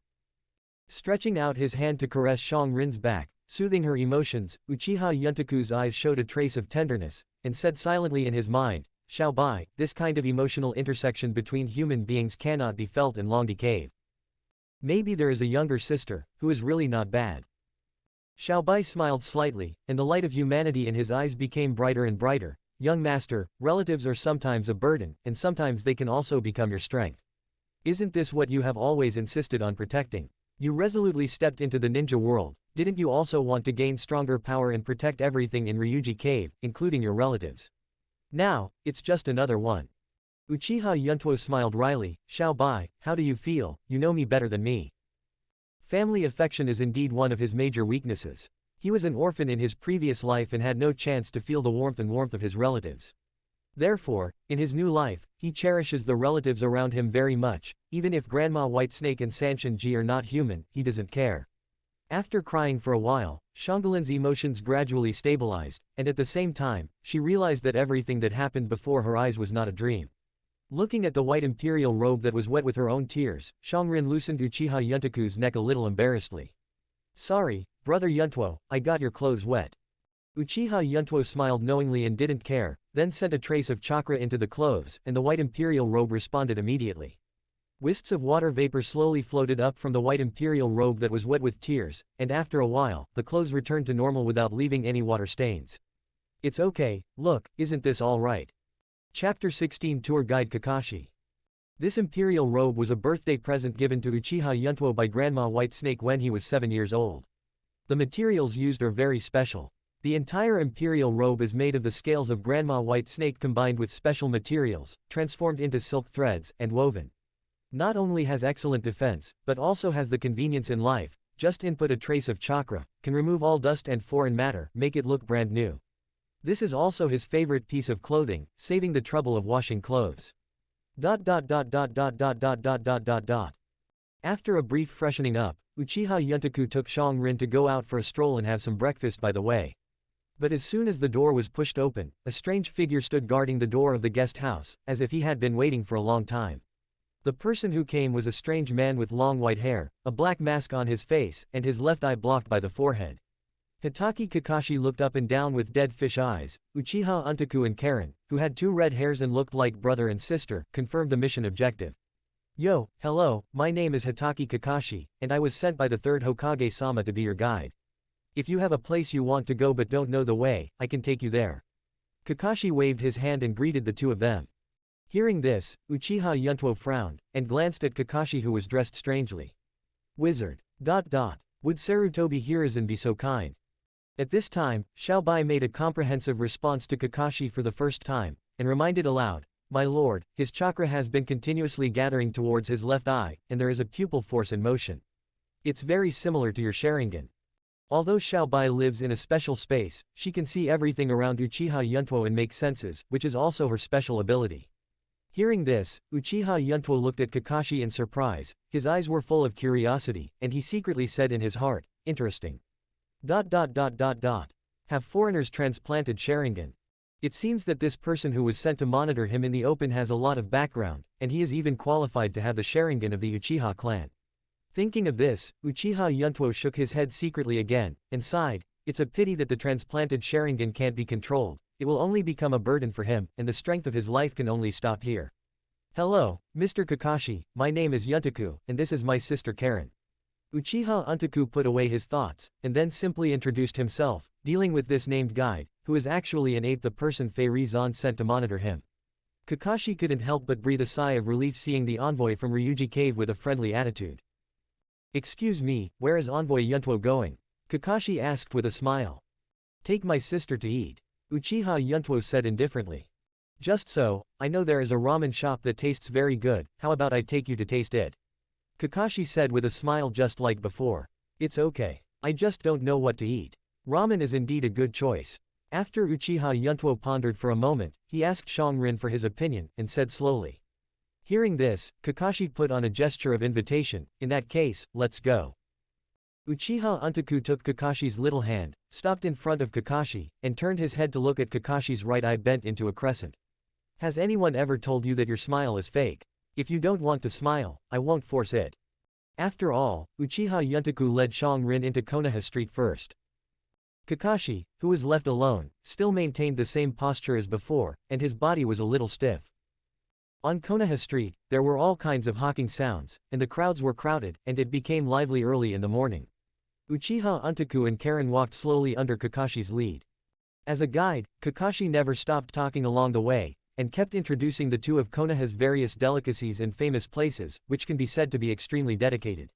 Speaker 2: Stretching out his hand to caress Shangrin's back, soothing her emotions, Uchiha Yuntuo's eyes showed a trace of tenderness, and said silently in his mind, "Xiaobai, this kind of emotional intersection between human beings cannot be felt in Longdi Cave. Maybe there is a younger sister, who is really not bad." Xiaobai smiled slightly, and the light of humanity in his eyes became brighter and brighter. young master, relatives are sometimes a burden, and sometimes they can also become your strength. Isn't this what you have always insisted on protecting? You resolutely stepped into the ninja world, didn't you also want to gain stronger power and protect everything in Ryūchi Cave, including your relatives? Now, it's just another one. Uchiha Yuntuo smiled wryly. Xiaobai, how do you feel? You know me better than me. Family affection is indeed one of his major weaknesses. He was an orphan in his previous life and had no chance to feel the warmth of his relatives. Therefore, in his new life, he cherishes the relatives around him very much. Even if Grandma Whitesnake and Sanshin-ji are not human, he doesn't care. After crying for a while, Shanghalin's emotions gradually stabilized, and at the same time, she realized that everything that happened before her eyes was not a dream. Looking at the white imperial robe that was wet with her own tears, Shangrin loosened Uchiha Yuntoku's neck a little embarrassedly. Sorry, brother Yuntuo, I got your clothes wet. Uchiha Yuntuo smiled knowingly and didn't care, then sent a trace of chakra into the clothes, and the white imperial robe responded immediately. Wisps of water vapor slowly floated up from the white imperial robe that was wet with tears, and after a while, the clothes returned to normal without leaving any water stains. It's okay, look, isn't this all right? Chapter 16 Tour Guide Kakashi. This imperial robe was a birthday present given to Uchiha Yuntuo by Grandma Whitesnake when he was 7 years old. The materials used are very special. The entire imperial robe is made of the scales of Grandma Whitesnake combined with special materials, transformed into silk threads, and woven. Not only has excellent defense, but also has the convenience in life. Just input a trace of chakra, can remove all dust and foreign matter, make it look brand new. This is also his favorite piece of clothing, saving the trouble of washing clothes. After a brief freshening up, Uchiha Yuntoku took Shangrin to go out for a stroll and have some breakfast by the way. But as soon as the door was pushed open, a strange figure stood guarding the door of the guest house, as if he had been waiting for a long time. The person who came was a strange man with long white hair, a black mask on his face, and his left eye blocked by the forehead. Hitaki Kakashi looked up and down with dead fish eyes. Uchiha Yuntoku and Karen, who had 2 red hairs and looked like brother and sister, confirmed the mission objective. Yo, hello, my name is Hitaki Kakashi, and I was sent by the 3rd Hokage-sama to be your guide. If you have a place you want to go but don't know the way, I can take you there. Kakashi waved his hand and greeted the 2 of them. Hearing this, Uchiha Yuntuo frowned, and glanced at Kakashi who was dressed strangely. Wizard. Would Sarutobi Hiruzen be so kind? At this time, Xiaobai made a comprehensive response to Kakashi for the first time, and reminded aloud, My lord, his chakra has been continuously gathering towards his left eye, and there is a pupil force in motion. It's very similar to your Sharingan. Although Xiaobai lives in a special space, she can see everything around Uchiha Yuntuo and make senses, which is also her special ability. Hearing this, Uchiha Yuntuo looked at Kakashi in surprise, his eyes were full of curiosity, and he secretly said in his heart, Interesting. Have foreigners transplanted Sharingan? It seems that this person who was sent to monitor him in the open has a lot of background, and he is even qualified to have the Sharingan of the Uchiha clan. Thinking of this, Uchiha Yuntuo shook his head secretly again, and sighed, It's a pity that the transplanted Sharingan can't be controlled, it will only become a burden for him, and the strength of his life can only stop here. Hello, Mr. Kakashi, my name is Yuntoku, and this is my sister Karen. Uchiha Yuntoku put away his thoughts, and then simply introduced himself, dealing with this named guide, who is actually an ape the person Fei Rizan sent to monitor him. Kakashi couldn't help but breathe a sigh of relief seeing the envoy from Ryūchi Cave with a friendly attitude. Excuse me, where is Envoy Yuntuo going? Kakashi asked with a smile. Take my sister to eat. Uchiha Yuntuo said indifferently. Just so, I know there is a ramen shop that tastes very good, how about I take you to taste it? Kakashi said with a smile just like before. It's okay. I just don't know what to eat. Ramen is indeed a good choice. After Uchiha Yuntuo pondered for a moment, he asked Shangrin for his opinion, and said slowly. Hearing this, Kakashi put on a gesture of invitation, in that case, let's go. Uchiha Yuntoku took Kakashi's little hand, stopped in front of Kakashi, and turned his head to look at Kakashi's right eye bent into a crescent. Has anyone ever told you that your smile is fake? If you don't want to smile, I won't force it. After all, Uchiha Yuntoku led Shangrin into Konoha Street first. Kakashi, who was left alone, still maintained the same posture as before, and his body was a little stiff. On Konoha Street, there were all kinds of hawking sounds, and the crowds were crowded, and it became lively early in the morning. Uchiha Yuntoku and Karen walked slowly under Kakashi's lead. As a guide, Kakashi never stopped talking along the way, and kept introducing the two of Konoha's various delicacies and famous places, which can be said to be extremely dedicated.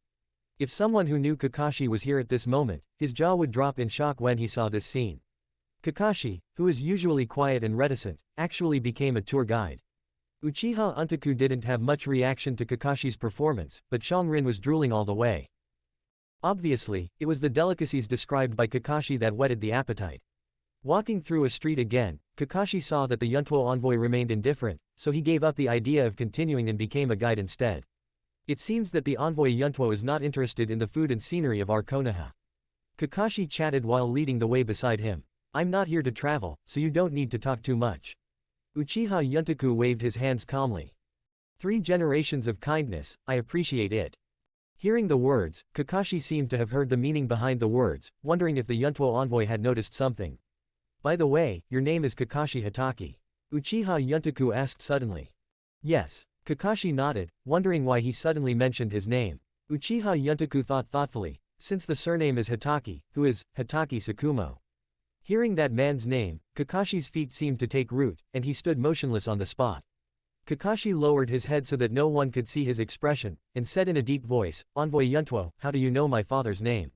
Speaker 2: If someone who knew Kakashi was here at this moment, his jaw would drop in shock when he saw this scene. Kakashi, who is usually quiet and reticent, actually became a tour guide. Uchiha Yuntuo didn't have much reaction to Kakashi's performance, but Xiongrin was drooling all the way. Obviously, it was the delicacies described by Kakashi that whetted the appetite. Walking through a street again, Kakashi saw that the Yuntuo envoy remained indifferent, so he gave up the idea of continuing and became a guide instead. It seems that the envoy Yuntuo is not interested in the food and scenery of our Konoha. Kakashi chatted while leading the way beside him. I'm not here to travel, so you don't need to talk too much. Uchiha Yuntuo waved his hands calmly. 3 generations of kindness, I appreciate it. Hearing the words, Kakashi seemed to have heard the meaning behind the words, wondering if the Yuntuo envoy had noticed something. By the way, your name is Kakashi Hatake? Uchiha Yuntuo asked suddenly. Yes. Kakashi nodded, wondering why he suddenly mentioned his name. Uchiha Yuntuo thought thoughtfully, since the surname is Hatake, who is Hatake Tsukumo? Hearing that man's name, Kakashi's feet seemed to take root, and he stood motionless on the spot. Kakashi lowered his head so that no one could see his expression, and said in a deep voice, Envoy Yuntuo, how do you know my father's name?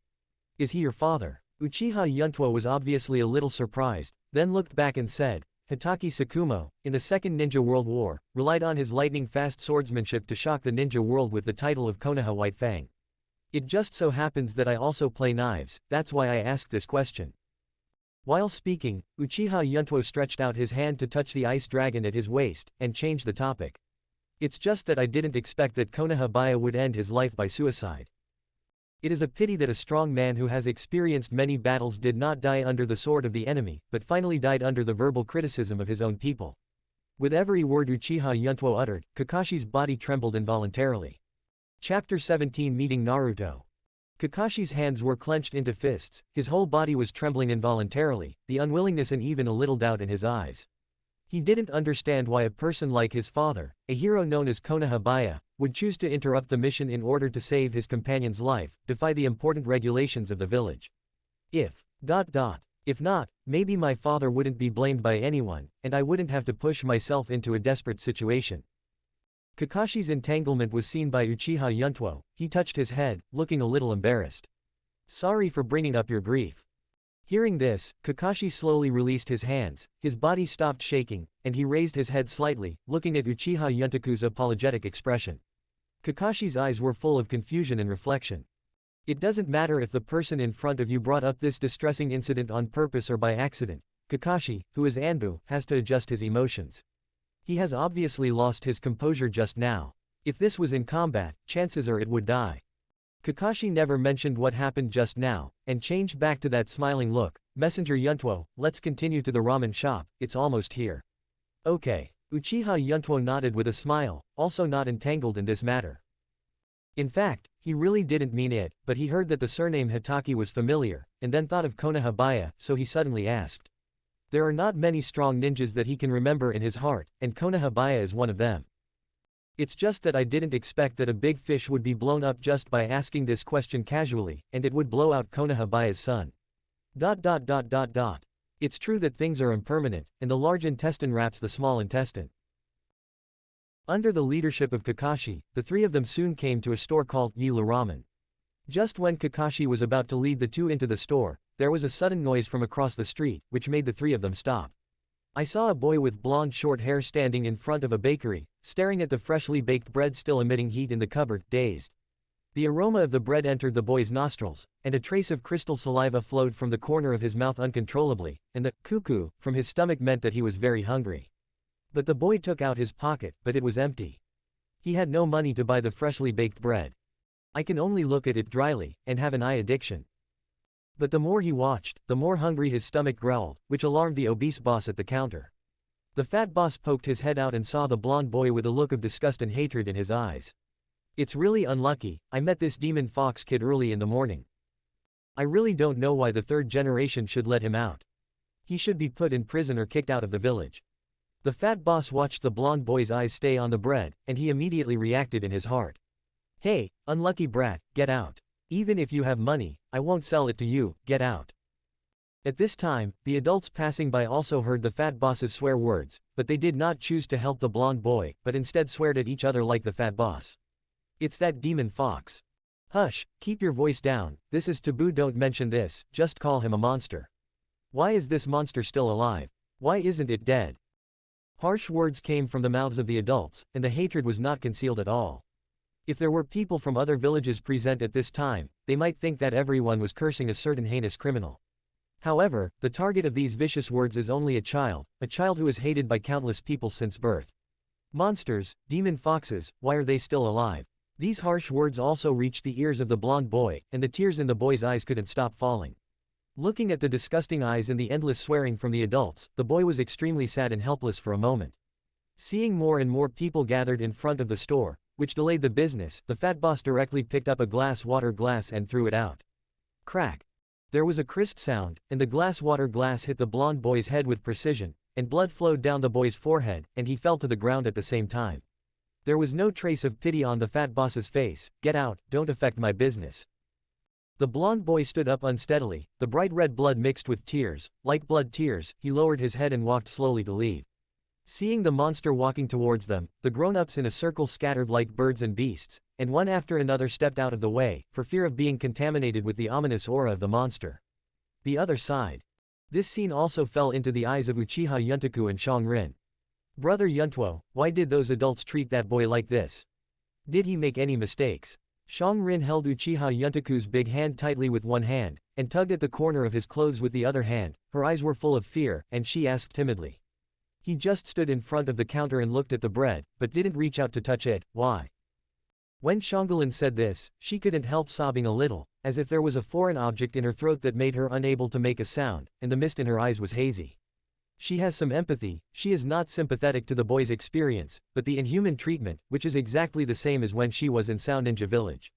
Speaker 2: Is he your father? Uchiha Yuntuo was obviously a little surprised, then looked back and said, Hatake Tsukumo, in the Second Ninja World War, relied on his lightning-fast swordsmanship to shock the ninja world with the title of Konoha White Fang. It just so happens that I also play knives, that's why I asked this question. While speaking, Uchiha Yuntuo stretched out his hand to touch the ice dragon at his waist, and changed the topic. It's just that I didn't expect that Konoha Baya would end his life by suicide. It is a pity that a strong man who has experienced many battles did not die under the sword of the enemy, but finally died under the verbal criticism of his own people. With every word Uchiha Yuntuo uttered, Kakashi's body trembled involuntarily. Chapter 17 Meeting Naruto. Kakashi's hands were clenched into fists, his whole body was trembling involuntarily, the unwillingness and even a little doubt in his eyes. He didn't understand why a person like his father, a hero known as Konoha Baya, would choose to interrupt the mission in order to save his companion's life, defy the important regulations of the village. If not, maybe my father wouldn't be blamed by anyone, and I wouldn't have to push myself into a desperate situation. Kakashi's entanglement was seen by Uchiha Yuntuo. He touched his head, looking a little embarrassed. Sorry for bringing up your grief. Hearing this, Kakashi slowly released his hands, his body stopped shaking, and he raised his head slightly, looking at Uchiha Yuntuo's apologetic expression. Kakashi's eyes were full of confusion and reflection. It doesn't matter if the person in front of you brought up this distressing incident on purpose or by accident. Kakashi, who is Anbu, has to adjust his emotions. He has obviously lost his composure just now. If this was in combat, chances are it would die. Kakashi never mentioned what happened just now, and changed back to that smiling look. Messenger Yuntuo, let's continue to the ramen shop, it's almost here. Okay. Uchiha Yuntuo nodded with a smile, also not entangled in this matter. In fact, he really didn't mean it, but he heard that the surname Hatake was familiar, and then thought of Konoha Baya, so he suddenly asked. There are not many strong ninjas that he can remember in his heart, and Konoha Baya is one of them. It's just that I didn't expect that a big fish would be blown up just by asking this question casually, and it would blow out Konoha Baya's son. It's true that things are impermanent, and the large intestine wraps the small intestine. Under the leadership of Kakashi, the three of them soon came to a store called Ye Ramen. Just when Kakashi was about to lead the two into the store, there was a sudden noise from across the street, which made the three of them stop. I saw a boy with blonde short hair standing in front of a bakery, staring at the freshly baked bread still emitting heat in the cupboard, dazed. The aroma of the bread entered the boy's nostrils, and a trace of crystal saliva flowed from the corner of his mouth uncontrollably, and the cuckoo from his stomach meant that he was very hungry. But the boy took out his pocket, but it was empty. He had no money to buy the freshly baked bread. I can only look at it dryly, and have an eye addiction. But the more he watched, the more hungry his stomach growled, which alarmed the obese boss at the counter. The fat boss poked his head out and saw the blonde boy with a look of disgust and hatred in his eyes. It's really unlucky, I met this demon fox kid early in the morning. I really don't know why the third generation should let him out. He should be put in prison or kicked out of the village. The fat boss watched the blonde boy's eyes stay on the bread, and he immediately reacted in his heart. Hey, unlucky brat, get out. Even if you have money, I won't sell it to you, get out. At this time, the adults passing by also heard the fat boss's swear words, but they did not choose to help the blonde boy, but instead sweared at each other like the fat boss. It's that demon fox. Hush, keep your voice down, this is taboo, don't mention this, just call him a monster. Why is this monster still alive? Why isn't it dead? Harsh words came from the mouths of the adults, and the hatred was not concealed at all. If there were people from other villages present at this time, they might think that everyone was cursing a certain heinous criminal. However, the target of these vicious words is only a child who is hated by countless people since birth. Monsters, demon foxes, why are they still alive? These harsh words also reached the ears of the blonde boy, and the tears in the boy's eyes couldn't stop falling. Looking at the disgusting eyes and the endless swearing from the adults, the boy was extremely sad and helpless for a moment. Seeing more and more people gathered in front of the store, which delayed the business, the fat boss directly picked up a water glass and threw it out. Crack! There was a crisp sound, and the water glass hit the blonde boy's head with precision, and blood flowed down the boy's forehead, and he fell to the ground at the same time. There was no trace of pity on the fat boss's face. Get out, don't affect my business. The blonde boy stood up unsteadily, the bright red blood mixed with tears, like blood tears, he lowered his head and walked slowly to leave. Seeing the monster walking towards them, the grown-ups in a circle scattered like birds and beasts, and one after another stepped out of the way, for fear of being contaminated with the ominous aura of the monster. The other side. This scene also fell into the eyes of Uchiha Yuntuo and Xiaoqing. Brother Yuntuo, why did those adults treat that boy like this? Did he make any mistakes? Xiaoqing held Uchiha Yuntuo's big hand tightly with one hand, and tugged at the corner of his clothes with the other hand. Her eyes were full of fear, and she asked timidly. He just stood in front of the counter and looked at the bread, but didn't reach out to touch it. Why? When Xiaoqing said this, she couldn't help sobbing a little, as if there was a foreign object in her throat that made her unable to make a sound, and the mist in her eyes was hazy. She has some empathy, she is not sympathetic to the boy's experience, but the inhuman treatment, which is exactly the same as when she was in Sound Ninja Village.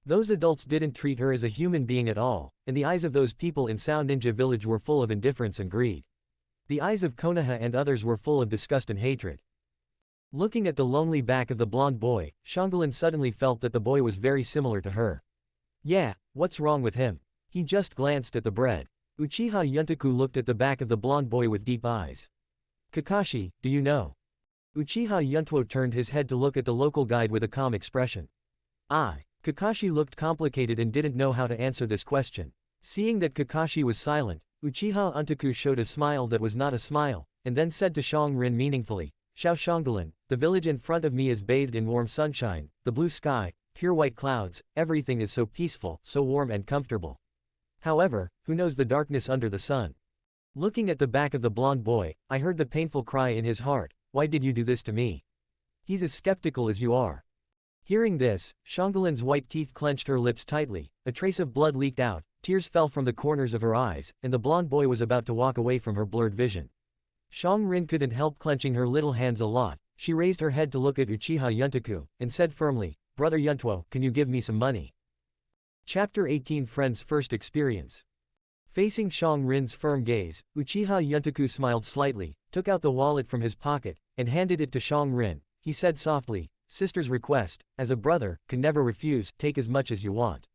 Speaker 2: Those adults didn't treat her as a human being at all, and the eyes of those people in Sound Ninja Village were full of indifference and greed. The eyes of Konoha and others were full of disgust and hatred. Looking at the lonely back of the blonde boy, Xiaoqing suddenly felt that the boy was very similar to her. Yeah, what's wrong with him? He just glanced at the bread. Uchiha Yuntuo looked at the back of the blonde boy with deep eyes. Kakashi, do you know? Uchiha Yuntuo turned his head to look at the local guide with a calm expression. Kakashi looked complicated and didn't know how to answer this question. Seeing that Kakashi was silent, Uchiha Yuntuo showed a smile that was not a smile, and then said to Xiaoqing meaningfully, Xiaoqing, the village in front of me is bathed in warm sunshine, the blue sky, pure white clouds, everything is so peaceful, so warm and comfortable. However, who knows the darkness under the sun? Looking at the back of the blonde boy, I heard the painful cry in his heart, why did you do this to me? He's as skeptical as you are. Hearing this, Xiaoqing's white teeth clenched, her lips tightly, a trace of blood leaked out, tears fell from the corners of her eyes, and the blonde boy was about to walk away from her blurred vision. Xiaoqing couldn't help clenching her little hands a lot. She raised her head to look at Uchiha Yuntuo, and said firmly, Brother Yuntuo, can you give me some money? Chapter 18 Friend's First Experience. Facing Xiaoqing's firm gaze, Uchiha Yuntuo smiled slightly, took out the wallet from his pocket, and handed it to Xiaoqing. He said softly, Sister's request, as a brother, can never refuse, take as much as you want.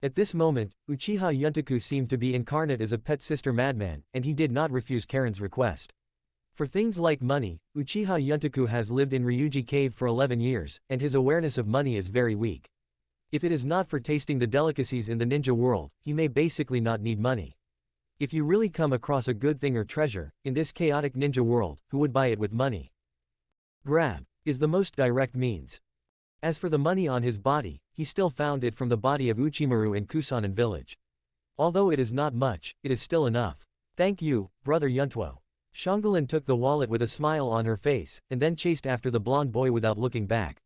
Speaker 2: At this moment, Uchiha Yuntuo seemed to be incarnate as a pet sister madman, and he did not refuse Karen's request. For things like money, Uchiha Yuntuo has lived in Ryūchi Cave for 11 years, and his awareness of money is very weak. If it is not for tasting the delicacies in the ninja world, he may basically not need money. If you really come across a good thing or treasure, in this chaotic ninja world, who would buy it with money? Grab is the most direct means. As for the money on his body, he still found it from the body of Uchimaru in Kusanan village. Although it is not much, it is still enough. Thank you, Brother Yuntuo. Xiaoqing took the wallet with a smile on her face, and then chased after the blonde boy without looking back.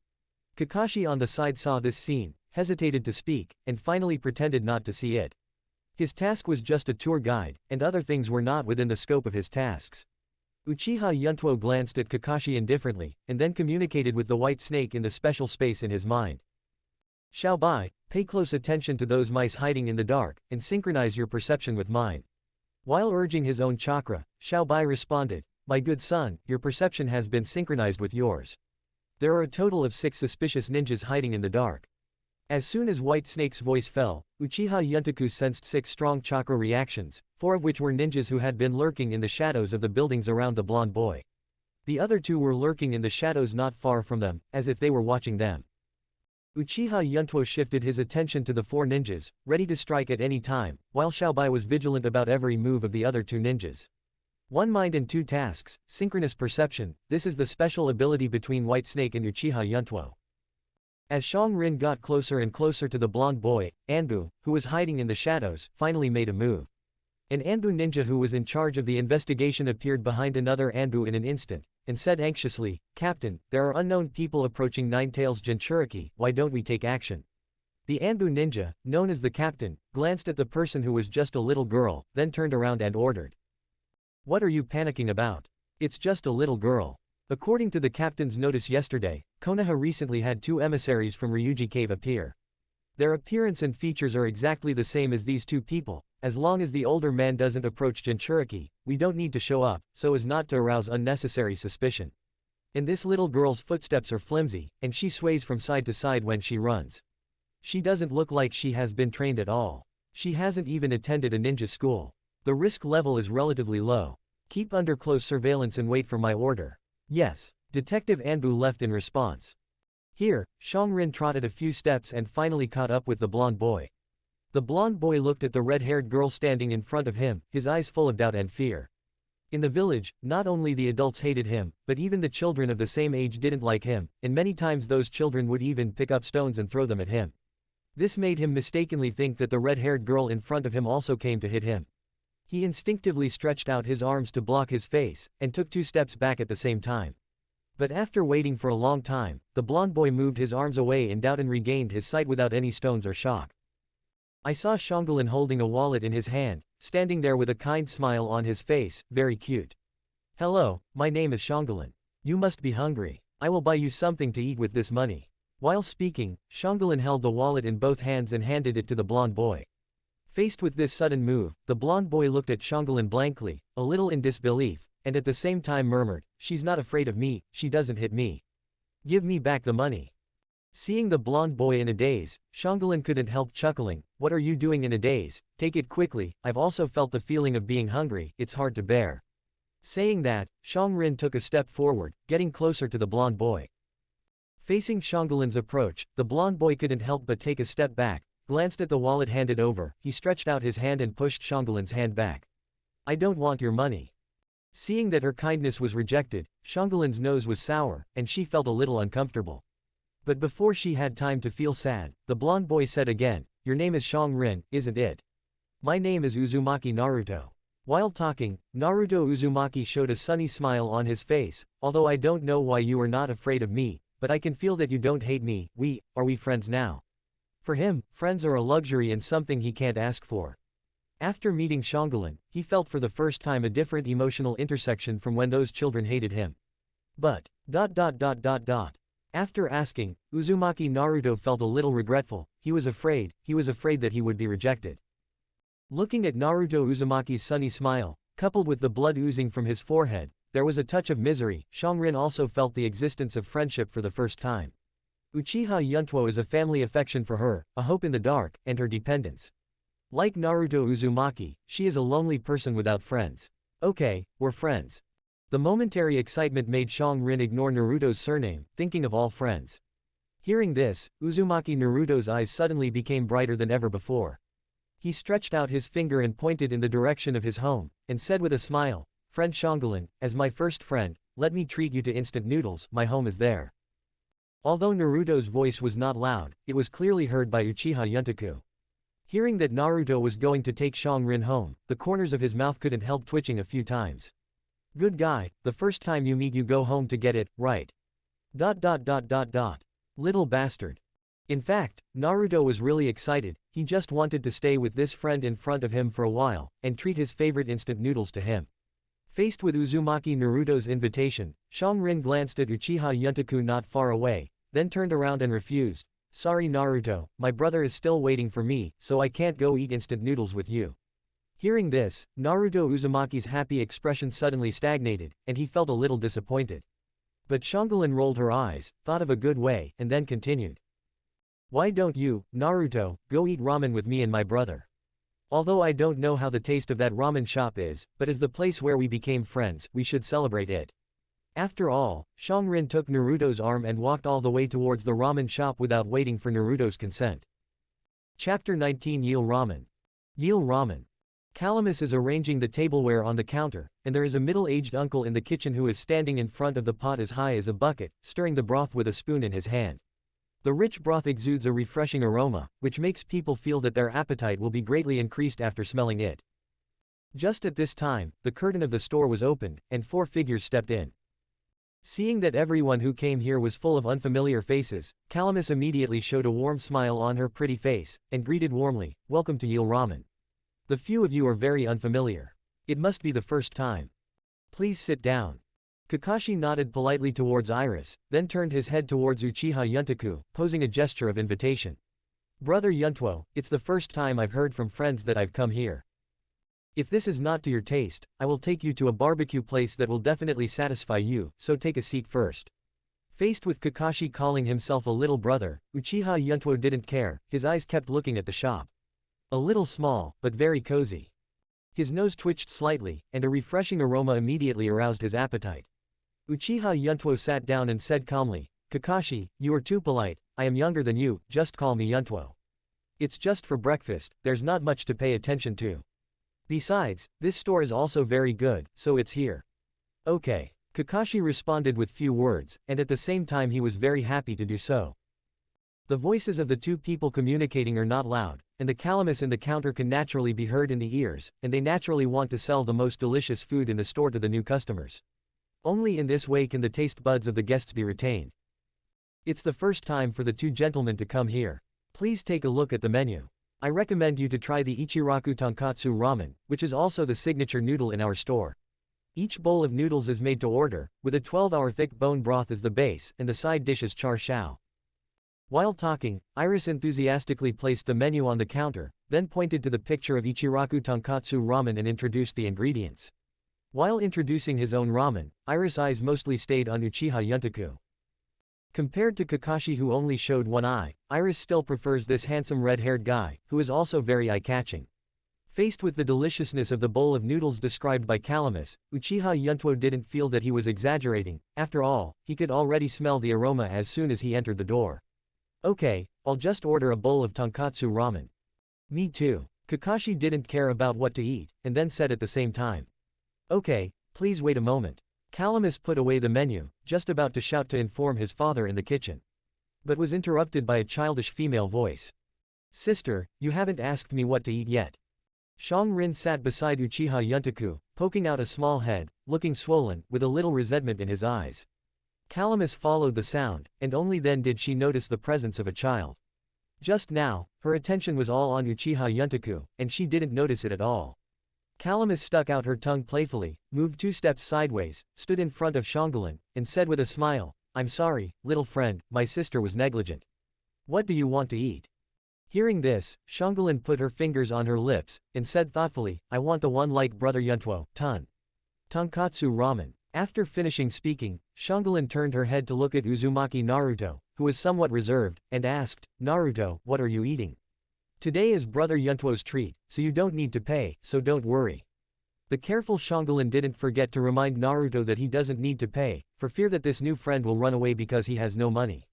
Speaker 2: Kakashi on the side saw this scene, hesitated to speak, and finally pretended not to see it. His task was just a tour guide, and other things were not within the scope of his tasks. Uchiha Yuntuo glanced at Kakashi indifferently, and then communicated with the white snake in the special space in his mind. Xiaobai, pay close attention to those mice hiding in the dark, and synchronize your perception with mine. While urging his own chakra, Xiaobai responded, My good son, your perception has been synchronized with yours. There are a total of 6 suspicious ninjas hiding in the dark. As soon as White Snake's voice fell, Uchiha Yuntuo sensed 6 strong chakra reactions, 4 of which were ninjas who had been lurking in the shadows of the buildings around the blonde boy. The other 2 were lurking in the shadows not far from them, as if they were watching them. Uchiha Yuntuo shifted his attention to the 4 ninjas, ready to strike at any time, while Xiaobai was vigilant about every move of the other 2 ninjas. One mind and 2 tasks, synchronous perception, this is the special ability between White Snake and Uchiha Yuntuo. As Xiaoqing got closer and closer to the blonde boy, Anbu, who was hiding in the shadows, finally made a move. An Anbu ninja who was in charge of the investigation appeared behind another Anbu in an instant, and said anxiously, "Captain, there are unknown people approaching Nine-Tails Jinchuriki, why don't we take action?" The Anbu ninja, known as the captain, glanced at the person who was just a little girl, then turned around and ordered. "What are you panicking about? It's just a little girl." According to the captain's notice yesterday, Konoha recently had 2 emissaries from Ryūchi Cave appear. Their appearance and features are exactly the same as these 2 people. As long as the older man doesn't approach Jinchuriki, we don't need to show up, so as not to arouse unnecessary suspicion. And this little girl's footsteps are flimsy, and she sways from side to side when she runs. She doesn't look like she has been trained at all. She hasn't even attended a ninja school. The risk level is relatively low. Keep under close surveillance and wait for my order. Yes, Detective Anbu left in response. Here, Xiaoqing trotted a few steps and finally caught up with the blonde boy. The blonde boy looked at the red-haired girl standing in front of him, his eyes full of doubt and fear. In the village, not only the adults hated him, but even the children of the same age didn't like him, and many times those children would even pick up stones and throw them at him. This made him mistakenly think that the red-haired girl in front of him also came to hit him. He instinctively stretched out his arms to block his face, and took 2 steps back at the same time. But after waiting for a long time, the blonde boy moved his arms away in doubt and regained his sight without any stones or shock. I saw Xiaoqing holding a wallet in his hand, standing there with a kind smile on his face, very cute. "Hello, my name is Xiaoqing. You must be hungry. I will buy you something to eat with this money." While speaking, Xiaoqing held the wallet in both hands and handed it to the blonde boy. Faced with this sudden move, the blonde boy looked at Xiaoqing blankly, a little in disbelief, and at the same time murmured, "She's not afraid of me, she doesn't hit me. Give me back the money." Seeing the blonde boy in a daze, Xiaoqing couldn't help chuckling, "What are you doing in a daze? Take it quickly, I've also felt the feeling of being hungry, it's hard to bear." Saying that, Xiaoqing took a step forward, getting closer to the blonde boy. Facing Xiaoqing's approach, the blonde boy couldn't help but take a step back, glanced at the wallet handed over, he stretched out his hand and pushed Xiaoqing's hand back. "I don't want your money." Seeing that her kindness was rejected, Xiaoqing's nose was sour, and she felt a little uncomfortable. But before she had time to feel sad, the blonde boy said again, "Your name is Xiaoqing, isn't it? My name is Uzumaki Naruto." While talking, Naruto Uzumaki showed a sunny smile on his face, "Although I don't know why you are not afraid of me, but I can feel that you don't hate me, are we friends now?" For him, friends are a luxury and something he can't ask for. After meeting Xiaoqing, he felt for the first time a different emotional intersection from when those children hated him. But, After asking, Uzumaki Naruto felt a little regretful, he was afraid that he would be rejected. Looking at Naruto Uzumaki's sunny smile, coupled with the blood oozing from his forehead, there was a touch of misery. Xiaoqing also felt the existence of friendship for the first time. Uchiha Yuntuo is a family affection for her, a hope in the dark, and her dependence. Like Naruto Uzumaki, she is a lonely person without friends. Okay, we're friends. The momentary excitement made Xiaoqing ignore Naruto's surname, thinking of all friends. Hearing this, Uzumaki Naruto's eyes suddenly became brighter than ever before. He stretched out his finger and pointed in the direction of his home, and said with a smile, "Friend Xiaoqing, as my first friend, let me treat you to instant noodles, my home is there." Although Naruto's voice was not loud, it was clearly heard by Uchiha Yuntuo. Hearing that Naruto was going to take Xiaoqing home, the corners of his mouth couldn't help twitching a few times. "Good guy, the first time you meet you go home to get it, right? Little bastard." In fact, Naruto was really excited, he just wanted to stay with this friend in front of him for a while, and treat his favorite instant noodles to him. Faced with Uzumaki Naruto's invitation, Xiaoqing glanced at Uchiha Yuntuo not far away, then turned around and refused. "Sorry Naruto, my brother is still waiting for me, so I can't go eat instant noodles with you." Hearing this, Naruto Uzumaki's happy expression suddenly stagnated, and he felt a little disappointed. But Xiaoqing rolled her eyes, thought of a good way, and then continued. Why don't you, Naruto, go eat ramen with me and my brother? Although I don't know how the taste of that ramen shop is, but as the place where we became friends, we should celebrate it. After all, Xiongrin took Naruto's arm and walked all the way towards the ramen shop without waiting for Naruto's consent. Chapter 19 Yil Ramen. Yil Ramen. Calamus is arranging the tableware on the counter, and there is a middle-aged uncle in the kitchen who is standing in front of the pot as high as a bucket, stirring the broth with a spoon in his hand. The rich broth exudes a refreshing aroma, which makes people feel that their appetite will be greatly increased after smelling it. Just at this time, the curtain of the store was opened, and 4 figures stepped in. Seeing that everyone who came here was full of unfamiliar faces, Calamus immediately showed a warm smile on her pretty face, and greeted warmly, "Welcome to Yil Ramen. The few of you are very unfamiliar. It must be the first time. Please sit down." Kakashi nodded politely towards Iris, then turned his head towards Uchiha Yuntuo, posing a gesture of invitation. "Brother Yuntuo, it's the first time I've heard from friends that I've come here. If this is not to your taste, I will take you to a barbecue place that will definitely satisfy you, so take a seat first." Faced with Kakashi calling himself a little brother, Uchiha Yuntuo didn't care, his eyes kept looking at the shop. A little small, but very cozy. His nose twitched slightly, and a refreshing aroma immediately aroused his appetite. Uchiha Yuntuo sat down and said calmly, "Kakashi, you are too polite, I am younger than you, just call me Yuntuo. It's just for breakfast, there's not much to pay attention to. Besides, this store is also very good, so it's here." "Okay." Kakashi responded with few words, and at the same time he was very happy to do so. The voices of the 2 people communicating are not loud, and the calamus in the counter can naturally be heard in the ears, and they naturally want to sell the most delicious food in the store to the new customers. Only in this way can the taste buds of the guests be retained. It's the first time for the 2 gentlemen to come here. Please take a look at the menu. I recommend you to try the Ichiraku Tonkatsu Ramen, which is also the signature noodle in our store. Each bowl of noodles is made to order, with a 12-hour thick bone broth as the base, and the side dish is char siu. While talking, Iris enthusiastically placed the menu on the counter, then pointed to the picture of Ichiraku Tonkatsu Ramen and introduced the ingredients. While introducing his own ramen, Iris' eyes mostly stayed on Uchiha Yuntuo. Compared to Kakashi who only showed one eye, Iris still prefers this handsome red-haired guy, who is also very eye-catching. Faced with the deliciousness of the bowl of noodles described by Calamus, Uchiha Yuntuo didn't feel that he was exaggerating. After all, he could already smell the aroma as soon as he entered the door. "Okay, I'll just order a bowl of tonkatsu ramen." "Me too." Kakashi didn't care about what to eat, and then said at the same time. "Okay, please wait a moment." Calamus put away the menu, just about to shout to inform his father in the kitchen. But was interrupted by a childish female voice. "Sister, you haven't asked me what to eat yet." Xiongrin sat beside Uchiha Yuntuo, poking out a small head, looking swollen, with a little resentment in his eyes. Calamus followed the sound, and only then did she notice the presence of a child. Just now, her attention was all on Uchiha Yuntuo, and she didn't notice it at all. Calamus stuck out her tongue playfully, moved 2 steps sideways, stood in front of Xiongrin, and said with a smile, "I'm sorry, little friend, my sister was negligent. What do you want to eat?" Hearing this, Xiongrin put her fingers on her lips, and said thoughtfully, "I want the one like brother Yuntuo, tonkatsu ramen." After finishing speaking, Xiongrin turned her head to look at Uzumaki Naruto, who was somewhat reserved, and asked, "Naruto, what are you eating? Today is brother Yuntuo's treat, so you don't need to pay, so don't worry." The careful Xiongrin didn't forget to remind Naruto that he doesn't need to pay, for fear that this new friend will run away because he has no money.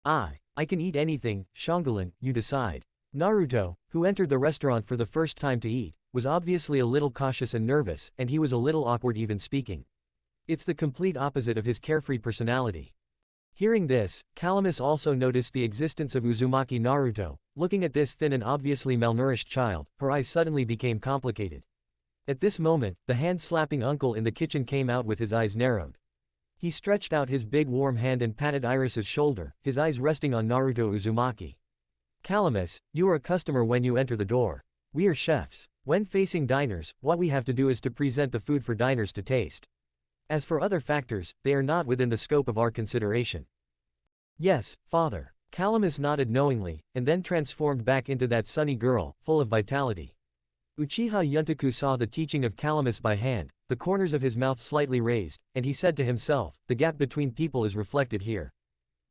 Speaker 2: I can eat anything, Xiongrin, you decide." Naruto, who entered the restaurant for the first time to eat, was obviously a little cautious and nervous, and he was a little awkward even speaking. It's the complete opposite of his carefree personality. Hearing this, Calamus also noticed the existence of Uzumaki Naruto. Looking at this thin and obviously malnourished child, her eyes suddenly became complicated. At this moment, the hand-slapping uncle in the kitchen came out with his eyes narrowed. He stretched out his big warm hand and patted Iris's shoulder, his eyes resting on Naruto Uzumaki. "Calamus, you are a customer when you enter the door. We are chefs. When facing diners, what we have to do is to present the food for diners to taste. As for other factors, they are not within the scope of our consideration." "Yes, father." Calamus nodded knowingly, and then transformed back into that sunny girl, full of vitality. Uchiha Yuntuo saw the teaching of Calamus by hand, the corners of his mouth slightly raised, and he said to himself, "The gap between people is reflected here.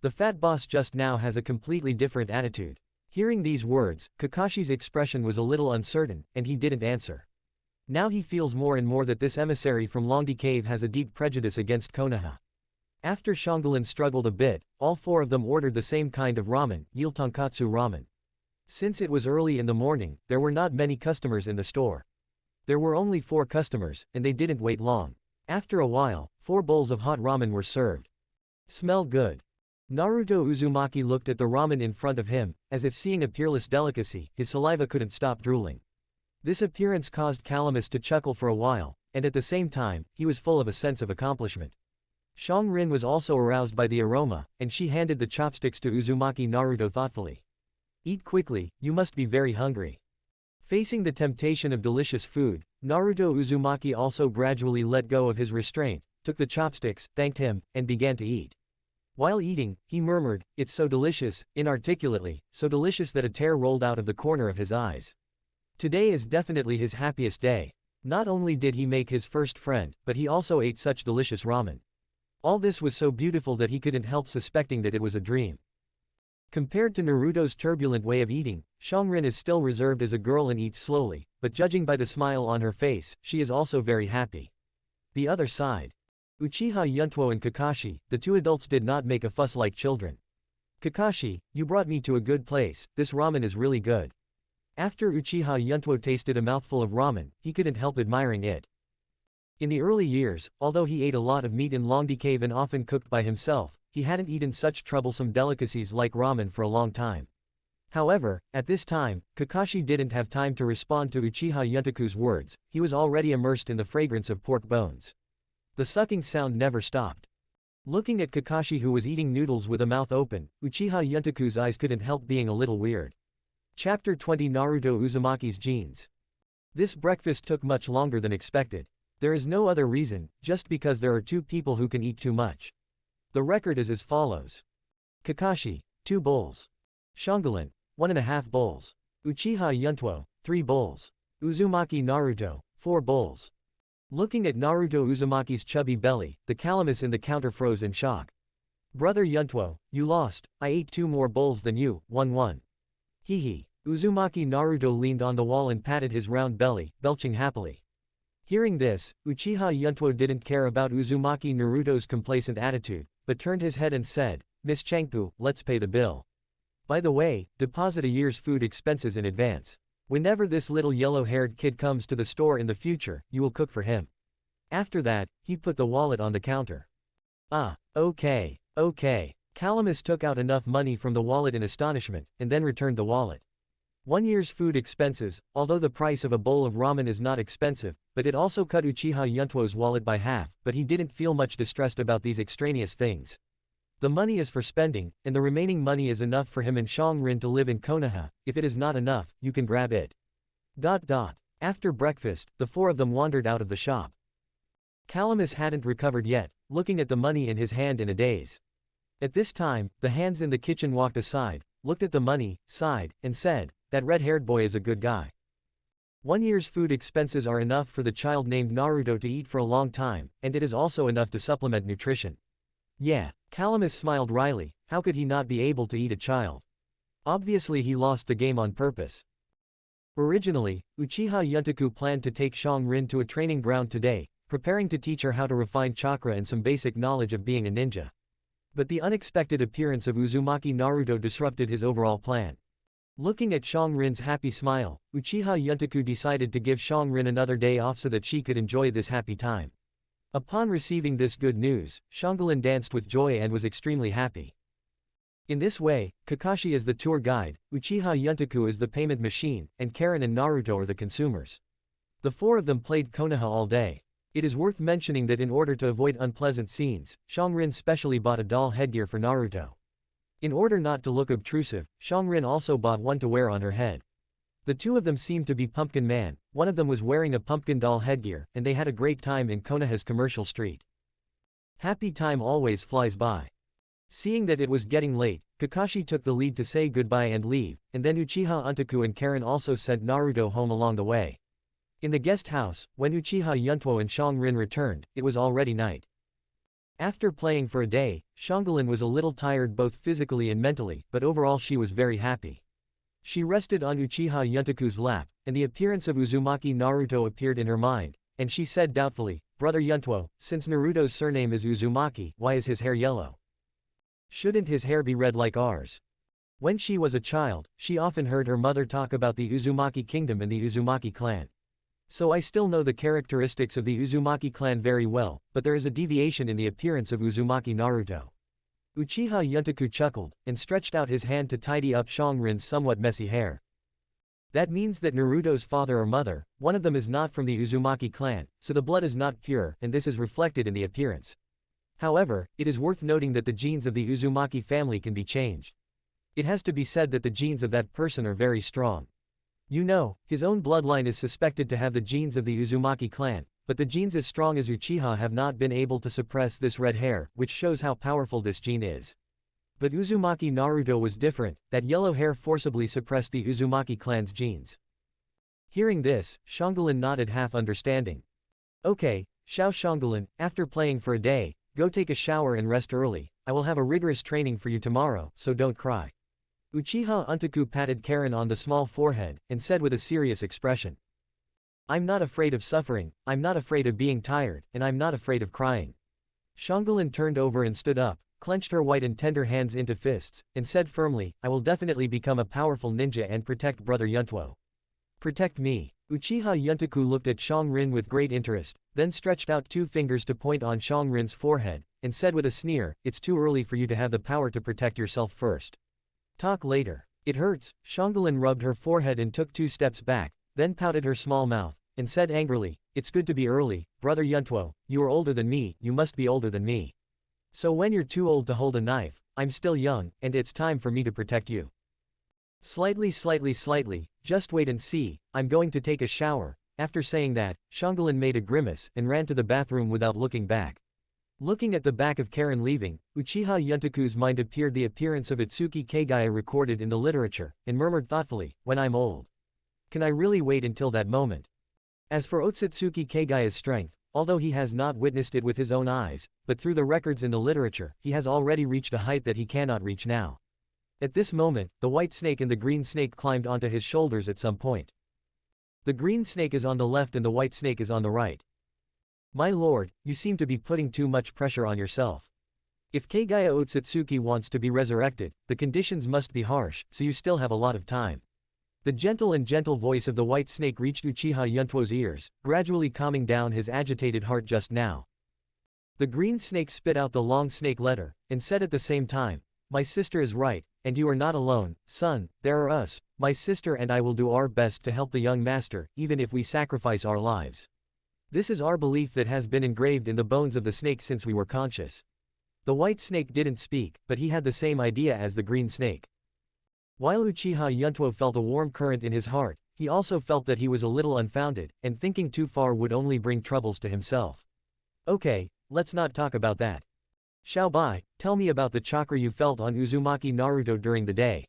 Speaker 2: The fat boss just now has a completely different attitude. Hearing these words, Kakashi's expression was a little uncertain, and he didn't answer. Now he feels more and more that this emissary from Longdi Cave has a deep prejudice against Konoha. After Xiaobai struggled a bit, all four of them ordered the same kind of ramen, Yil Tonkatsu ramen. Since it was early in the morning, there were not many customers in the store. There were only 4 customers, and they didn't wait long. After a while, 4 bowls of hot ramen were served. Smell good. Naruto Uzumaki looked at the ramen in front of him, as if seeing a peerless delicacy. His saliva couldn't stop drooling. This appearance caused Calamus to chuckle for a while, and at the same time, he was full of a sense of accomplishment. Xiaoqing was also aroused by the aroma, and she handed the chopsticks to Uzumaki Naruto thoughtfully. Eat quickly, you must be very hungry. Facing the temptation of delicious food, Naruto Uzumaki also gradually let go of his restraint, took the chopsticks, thanked him, and began to eat. While eating, he murmured, "It's so delicious," inarticulately, so delicious that a tear rolled out of the corner of his eyes. Today is definitely his happiest day. Not only did he make his first friend, but he also ate such delicious ramen. All this was so beautiful that he couldn't help suspecting that it was a dream. Compared to Naruto's turbulent way of eating, Xiaoqing is still reserved as a girl and eats slowly, but judging by the smile on her face, she is also very happy. The other side. Uchiha Yuntuo and Kakashi, the 2 adults did not make a fuss like children. "Kakashi, you brought me to a good place, this ramen is really good." After Uchiha Yuntuo tasted a mouthful of ramen, he couldn't help admiring it. In the early years, although he ate a lot of meat in Longdi Cave and often cooked by himself, he hadn't eaten such troublesome delicacies like ramen for a long time. However, at this time, Kakashi didn't have time to respond to Uchiha Yuntoku's words. He was already immersed in the fragrance of pork bones. The sucking sound never stopped. Looking at Kakashi, who was eating noodles with a mouth open, Uchiha Yuntoku's eyes couldn't help being a little weird. Chapter 20 Naruto Uzumaki's Genes. This breakfast took much longer than expected. There is no other reason, just because there are 2 people who can eat too much. The record is as follows. Kakashi, 2 bowls. Xiaobai, 1.5 bowls. Uchiha Yuntuo, 3 bowls. Uzumaki Naruto, 4 bowls. Looking at Naruto Uzumaki's chubby belly, the calamus in the counter froze in shock. "Brother Yuntuo, you lost, I ate 2 more bowls than you, 1-1. Hee hee." Uzumaki Naruto leaned on the wall and patted his round belly, belching happily. Hearing this, Uchiha Yuntuo didn't care about Uzumaki Naruto's complacent attitude, but turned his head and said, "Miss Changpu, let's pay the bill. By the way, deposit a year's food expenses in advance. Whenever this little yellow-haired kid comes to the store in the future, you will cook for him." After that, he put the wallet on the counter. "Ah, okay. Calamus took out enough money from the wallet in astonishment, and then returned the wallet. 1 year's food expenses, although the price of a bowl of ramen is not expensive, but it also cut Uchiha Yuntuo's wallet by half, but he didn't feel much distressed about these extraneous things. The money is for spending, and the remaining money is enough for him and Xiaobai to live in Konoha. If it is not enough, you can grab it. After breakfast, the 4 of them wandered out of the shop. Calamus hadn't recovered yet, looking at the money in his hand in a daze. At this time, the hands in the kitchen walked aside, looked at the money, sighed, and said, "That red-haired boy is a good guy." 1 year's food expenses are enough for the child named Naruto to eat for a long time, and it is also enough to supplement nutrition. Yeah, Calamus smiled wryly. How could he not be able to eat a child? Obviously he lost the game on purpose. Originally, Uchiha Yuntoku planned to take Xiaobai to a training ground today, preparing to teach her how to refine chakra and some basic knowledge of being a ninja. But the unexpected appearance of Uzumaki Naruto disrupted his overall plan. Looking at Xiaobai's happy smile, Uchiha Yuntoku decided to give Xiaobai another day off so that she could enjoy this happy time. Upon receiving this good news, Xiaobai danced with joy and was extremely happy. In this way, Kakashi is the tour guide, Uchiha Yuntoku is the payment machine, and Karen and Naruto are the consumers. The 4 of them played Konoha all day. It is worth mentioning that in order to avoid unpleasant scenes, Xiaobai specially bought a doll headgear for Naruto. In order not to look obtrusive, Xiaobai also bought one to wear on her head. The 2 of them seemed to be Pumpkin Man. One of them was wearing a pumpkin doll headgear, and they had a great time in Konoha's commercial street. Happy time always flies by. Seeing that it was getting late, Kakashi took the lead to say goodbye and leave, and then Uchiha Yuntoku and Karen also sent Naruto home along the way. In the guest house, when Uchiha Yuntuo and Xiaobai returned, it was already night. After playing for a day, Xiaobai was a little tired both physically and mentally, but overall she was very happy. She rested on Uchiha Yuntoku's lap, and the appearance of Uzumaki Naruto appeared in her mind, and she said doubtfully, "Brother Yuntuo, since Naruto's surname is Uzumaki, why is his hair yellow? Shouldn't his hair be red like ours?" When she was a child, she often heard her mother talk about the Uzumaki kingdom and the Uzumaki clan. So I still know the characteristics of the Uzumaki clan very well, but there is a deviation in the appearance of Uzumaki Naruto. Uchiha Yuntoku chuckled, and stretched out his hand to tidy up Xiongrin's somewhat messy hair. That means that Naruto's father or mother, one of them is not from the Uzumaki clan, so the blood is not pure, and this is reflected in the appearance. However, it is worth noting that the genes of the Uzumaki family can be changed. It has to be said that the genes of that person are very strong. You know, his own bloodline is suspected to have the genes of the Uzumaki clan, but the genes as strong as Uchiha have not been able to suppress this red hair, which shows how powerful this gene is. But Uzumaki Naruto was different, that yellow hair forcibly suppressed the Uzumaki clan's genes. Hearing this, Xiaobai nodded half understanding. Okay, Xiaobai, after playing for a day, go take a shower and rest early. I will have a rigorous training for you tomorrow, so don't cry. Uchiha Yuntoku patted Karen on the small forehead, and said with a serious expression. I'm not afraid of suffering, I'm not afraid of being tired, and I'm not afraid of crying. Xiaobai turned over and stood up, clenched her white and tender hands into fists, and said firmly, I will definitely become a powerful ninja and protect Brother Yuntuo. Protect me. Uchiha Yuntoku looked at Xiongrin with great interest, then stretched out 2 fingers to point on Xiongrin's forehead, and said with a sneer, it's too early for you to have the power to protect yourself first. Talk later. It hurts. Xiaobai rubbed her forehead and took 2 steps back, then pouted her small mouth, and said angrily, it's good to be early, Brother Yuntuo, you are older than me, you must be older than me. So when you're too old to hold a knife, I'm still young, and it's time for me to protect you. Slightly, just wait and see, I'm going to take a shower. After saying that, Xiaobai made a grimace, and ran to the bathroom without looking back. Looking at the back of Karen leaving, Uchiha Yuntoku's mind appeared the appearance of Itsuki Kagaya recorded in the literature, and murmured thoughtfully, when I'm old. Can I really wait until that moment? As for Otsutsuki Kagaya's strength, although he has not witnessed it with his own eyes, but through the records in the literature, he has already reached a height that he cannot reach now. At this moment, the white snake and the green snake climbed onto his shoulders at some point. The green snake is on the left and the white snake is on the right. My lord, you seem to be putting too much pressure on yourself. If Kagaya Otsutsuki wants to be resurrected, the conditions must be harsh, so you still have a lot of time. The gentle voice of the white snake reached Uchiha Yuntuo's ears, gradually calming down his agitated heart just now. The green snake spit out the long snake letter, and said at the same time, my sister is right, and you are not alone, son, there are us, my sister and I will do our best to help the young master, even if we sacrifice our lives. This is our belief that has been engraved in the bones of the snake since we were conscious. The white snake didn't speak, but he had the same idea as the green snake. While Uchiha Yuntuo felt a warm current in his heart, he also felt that he was a little unfounded, and thinking too far would only bring troubles to himself. Okay, let's not talk about that. Xiaobai, tell me about the chakra you felt on Uzumaki Naruto during the day.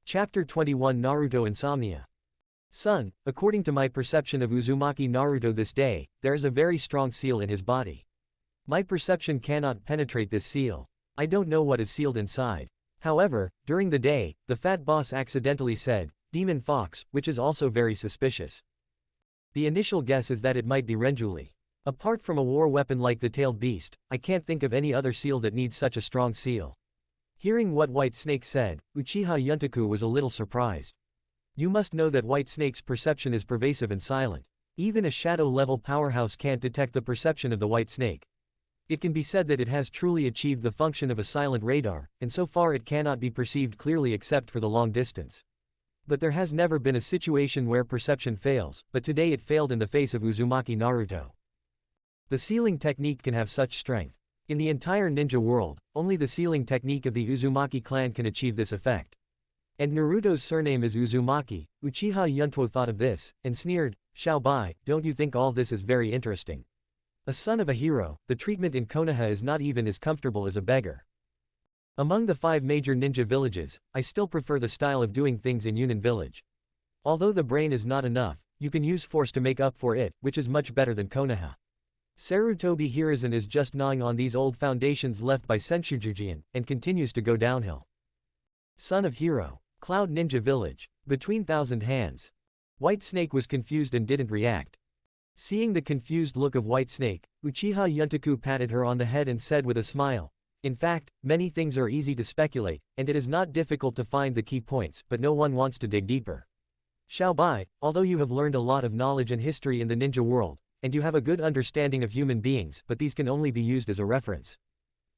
Speaker 2: Chapter 21 Naruto Insomnia. Son, according to my perception of Uzumaki Naruto this day, there is a very strong seal in his body. My perception cannot penetrate this seal. I don't know what is sealed inside. However, during the day, the fat boss accidentally said, Demon Fox, which is also very suspicious. The initial guess is that it might be Renjuli. Apart from a war weapon like the tailed beast, I can't think of any other seal that needs such a strong seal. Hearing what White Snake said, Uchiha Yuntoku was a little surprised. You must know that White Snake's perception is pervasive and silent. Even a shadow-level powerhouse can't detect the perception of the White Snake. It can be said that it has truly achieved the function of a silent radar, and so far it cannot be perceived clearly except for the long distance. But there has never been a situation where perception fails, but today it failed in the face of Uzumaki Naruto. The sealing technique can have such strength. In the entire ninja world, only the sealing technique of the Uzumaki clan can achieve this effect. And Naruto's surname is Uzumaki. Uchiha Yuntuo thought of this, and sneered, Xiaobai, don't you think all this is very interesting? A son of a hero, the treatment in Konoha is not even as comfortable as a beggar. Among the 5 major ninja villages, I still prefer the style of doing things in Yunin village. Although the brain is not enough, you can use force to make up for it, which is much better than Konoha. Sarutobi Hiruzen is just gnawing on these old foundations left by Senshujujian, and continues to go downhill. Son of Hero. Cloud Ninja Village. Between thousand hands. White Snake was confused and didn't react. Seeing the confused look of White Snake, Uchiha Yuntuo patted her on the head and said with a smile, "In fact, many things are easy to speculate, and it is not difficult to find the key points, but no one wants to dig deeper. Xiaobai, although you have learned a lot of knowledge and history in the ninja world, and you have a good understanding of human beings, but these can only be used as a reference.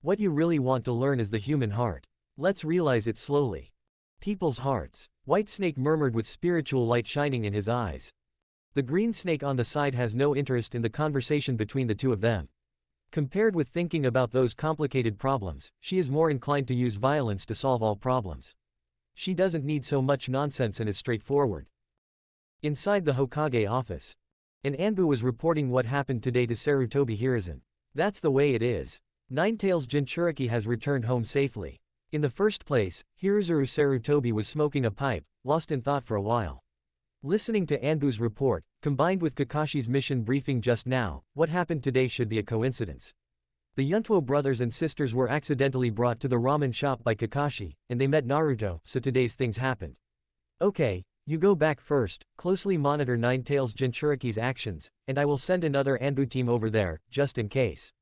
Speaker 2: What you really want to learn is the human heart. Let's realize it slowly. People's hearts." White Snake murmured with spiritual light shining in his eyes. The green snake on the side has no interest in the conversation between the two of them. Compared with thinking about those complicated problems, she is more inclined to use violence to solve all problems. She doesn't need so much nonsense and is straightforward. Inside the Hokage office, an Anbu was reporting what happened today to Sarutobi Hiruzen. That's the way it is. Ninetales Jinchuriki has returned home safely. In the first place, Hiruzuru Sarutobi was smoking a pipe, lost in thought for a while. Listening to Anbu's report, combined with Kakashi's mission briefing just now, what happened today should be a coincidence. The Yuntuo brothers and sisters were accidentally brought to the ramen shop by Kakashi, and they met Naruto, so today's things happened. Okay, you go back first, closely monitor Ninetales Jinchuriki's actions, and I will send another Anbu team over there, just in case.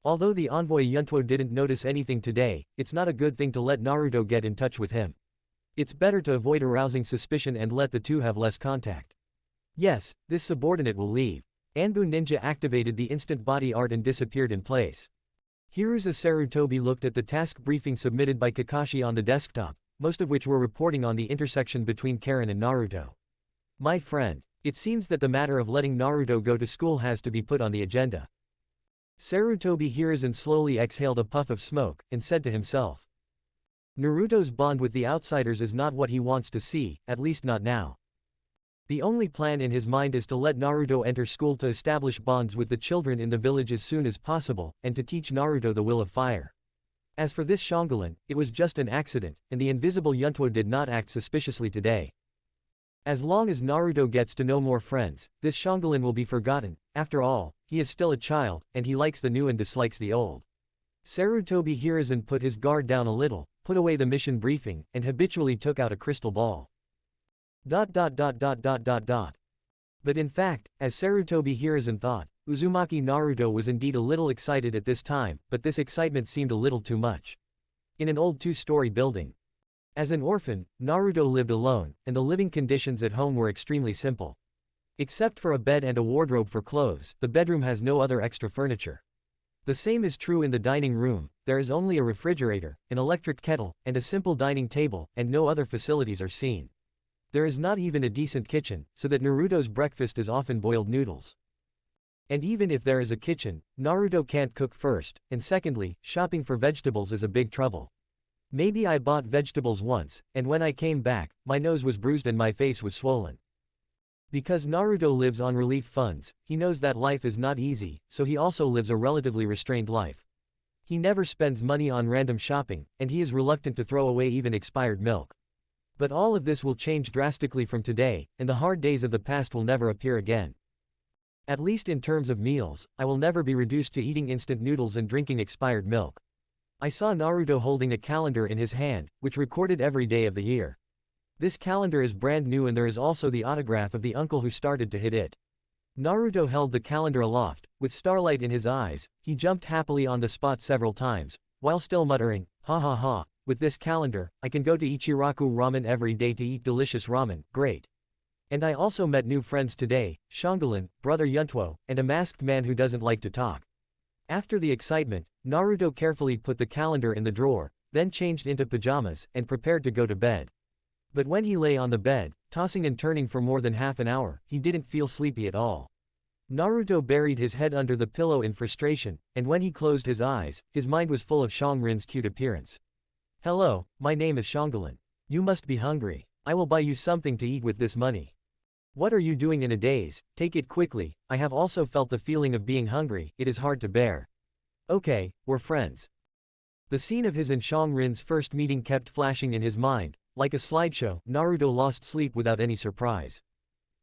Speaker 2: Although the envoy Yuntuo didn't notice anything today, it's not a good thing to let Naruto get in touch with him. It's better to avoid arousing suspicion and let the two have less contact. Yes, this subordinate will leave. Anbu Ninja activated the instant body art and disappeared in place. Hiruza Sarutobi looked at the task briefing submitted by Kakashi on the desktop, most of which were reporting on the intersection between Karen and Naruto. My friend, it seems that the matter of letting Naruto go to school has to be put on the agenda. Sarutobi Hiruzen slowly exhaled a puff of smoke, and said to himself, Naruto's bond with the outsiders is not what he wants to see, at least not now. The only plan in his mind is to let Naruto enter school to establish bonds with the children in the village as soon as possible, and to teach Naruto the will of fire. As for this Shangulin, it was just an accident, and the invisible Yuntuo did not act suspiciously today. As long as Naruto gets to know more friends, this Shangulin will be forgotten. After all, he is still a child, and he likes the new and dislikes the old. Sarutobi Hiruzen put his guard down a little, put away the mission briefing, and habitually took out a crystal ball. But in fact, as Sarutobi Hiruzen thought, Uzumaki Naruto was indeed a little excited at this time, but this excitement seemed a little too much. In an old two-story building. As an orphan, Naruto lived alone, and the living conditions at home were extremely simple. Except for a bed and a wardrobe for clothes, the bedroom has no other extra furniture. The same is true in the dining room. There is only a refrigerator, an electric kettle, and a simple dining table, and no other facilities are seen. There is not even a decent kitchen, so that Naruto's breakfast is often boiled noodles. And even if there is a kitchen, Naruto can't cook first, and secondly, shopping for vegetables is a big trouble. Maybe I bought vegetables once, and when I came back, my nose was bruised and my face was swollen. Because Naruto lives on relief funds, he knows that life is not easy, so he also lives a relatively restrained life. He never spends money on random shopping, and he is reluctant to throw away even expired milk. But all of this will change drastically from today, and the hard days of the past will never appear again. At least in terms of meals, I will never be reduced to eating instant noodles and drinking expired milk. I saw Naruto holding a calendar in his hand, which recorded every day of the year. This calendar is brand new and there is also the autograph of the uncle who started to hit it. Naruto held the calendar aloft, with starlight in his eyes. He jumped happily on the spot several times, while still muttering, ha ha ha, with this calendar, I can go to Ichiraku Ramen every day to eat delicious ramen, great. And I also met new friends today, Shangulin, Brother Yuntuo, and a masked man who doesn't like to talk. After the excitement, Naruto carefully put the calendar in the drawer, then changed into pajamas, and prepared to go to bed. But when he lay on the bed, tossing and turning for more than half an hour, he didn't feel sleepy at all. Naruto buried his head under the pillow in frustration, and when he closed his eyes, his mind was full of Shangrin's cute appearance. Hello, my name is Shangulin. You must be hungry. I will buy you something to eat with this money. What are you doing in a daze? Take it quickly. I have also felt the feeling of being hungry, it is hard to bear. Okay, we're friends. The scene of his and Shangrin's first meeting kept flashing in his mind. Like a slideshow, Naruto lost sleep without any surprise.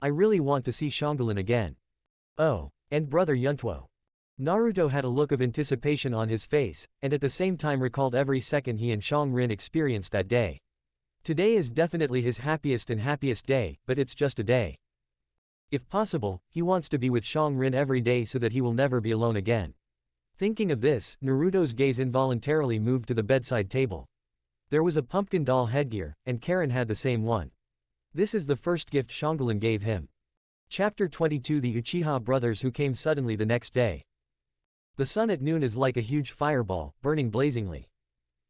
Speaker 2: I really want to see Shangulin again. Oh, and Brother Yuntuo. Naruto had a look of anticipation on his face, and at the same time recalled every second he and Xiaoqing experienced that day. Today is definitely his happiest day, but it's just a day. If possible, he wants to be with Xiaoqing every day so that he will never be alone again. Thinking of this, Naruto's gaze involuntarily moved to the bedside table. There was a pumpkin doll headgear, and Karen had the same one. This is the first gift Xiaoqing gave him. Chapter 22 The Uchiha brothers who came suddenly the next day. The sun at noon is like a huge fireball, burning blazingly.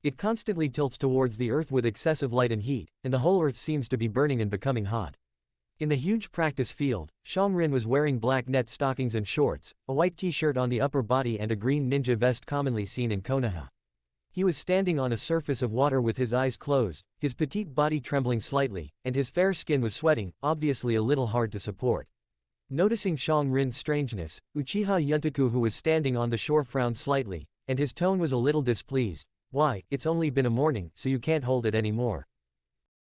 Speaker 2: It constantly tilts towards the earth with excessive light and heat, and the whole earth seems to be burning and becoming hot. In the huge practice field, Xiaoqing was wearing black net stockings and shorts, a white t-shirt on the upper body and a green ninja vest commonly seen in Konoha. He was standing on a surface of water with his eyes closed, his petite body trembling slightly, and his fair skin was sweating, obviously a little hard to support. Noticing Xiaoqing's strangeness, Uchiha Yuntuo who was standing on the shore frowned slightly, and his tone was a little displeased. Why, it's only been a morning, so you can't hold it anymore.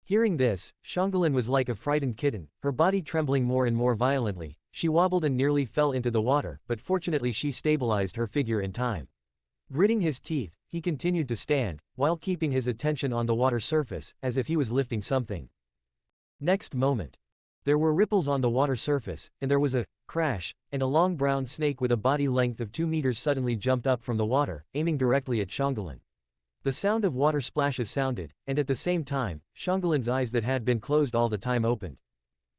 Speaker 2: Hearing this, Xiaoqing was like a frightened kitten, her body trembling more and more violently. She wobbled and nearly fell into the water, but fortunately she stabilized her figure in time. Gritting his teeth, he continued to stand, while keeping his attention on the water surface, as if he was lifting something. Next moment, there were ripples on the water surface, and there was a crash, and a long brown snake with a body length of 2 meters suddenly jumped up from the water, aiming directly at Xiaoqing. The sound of water splashes sounded, and at the same time, Xiaoqing's eyes that had been closed all the time opened.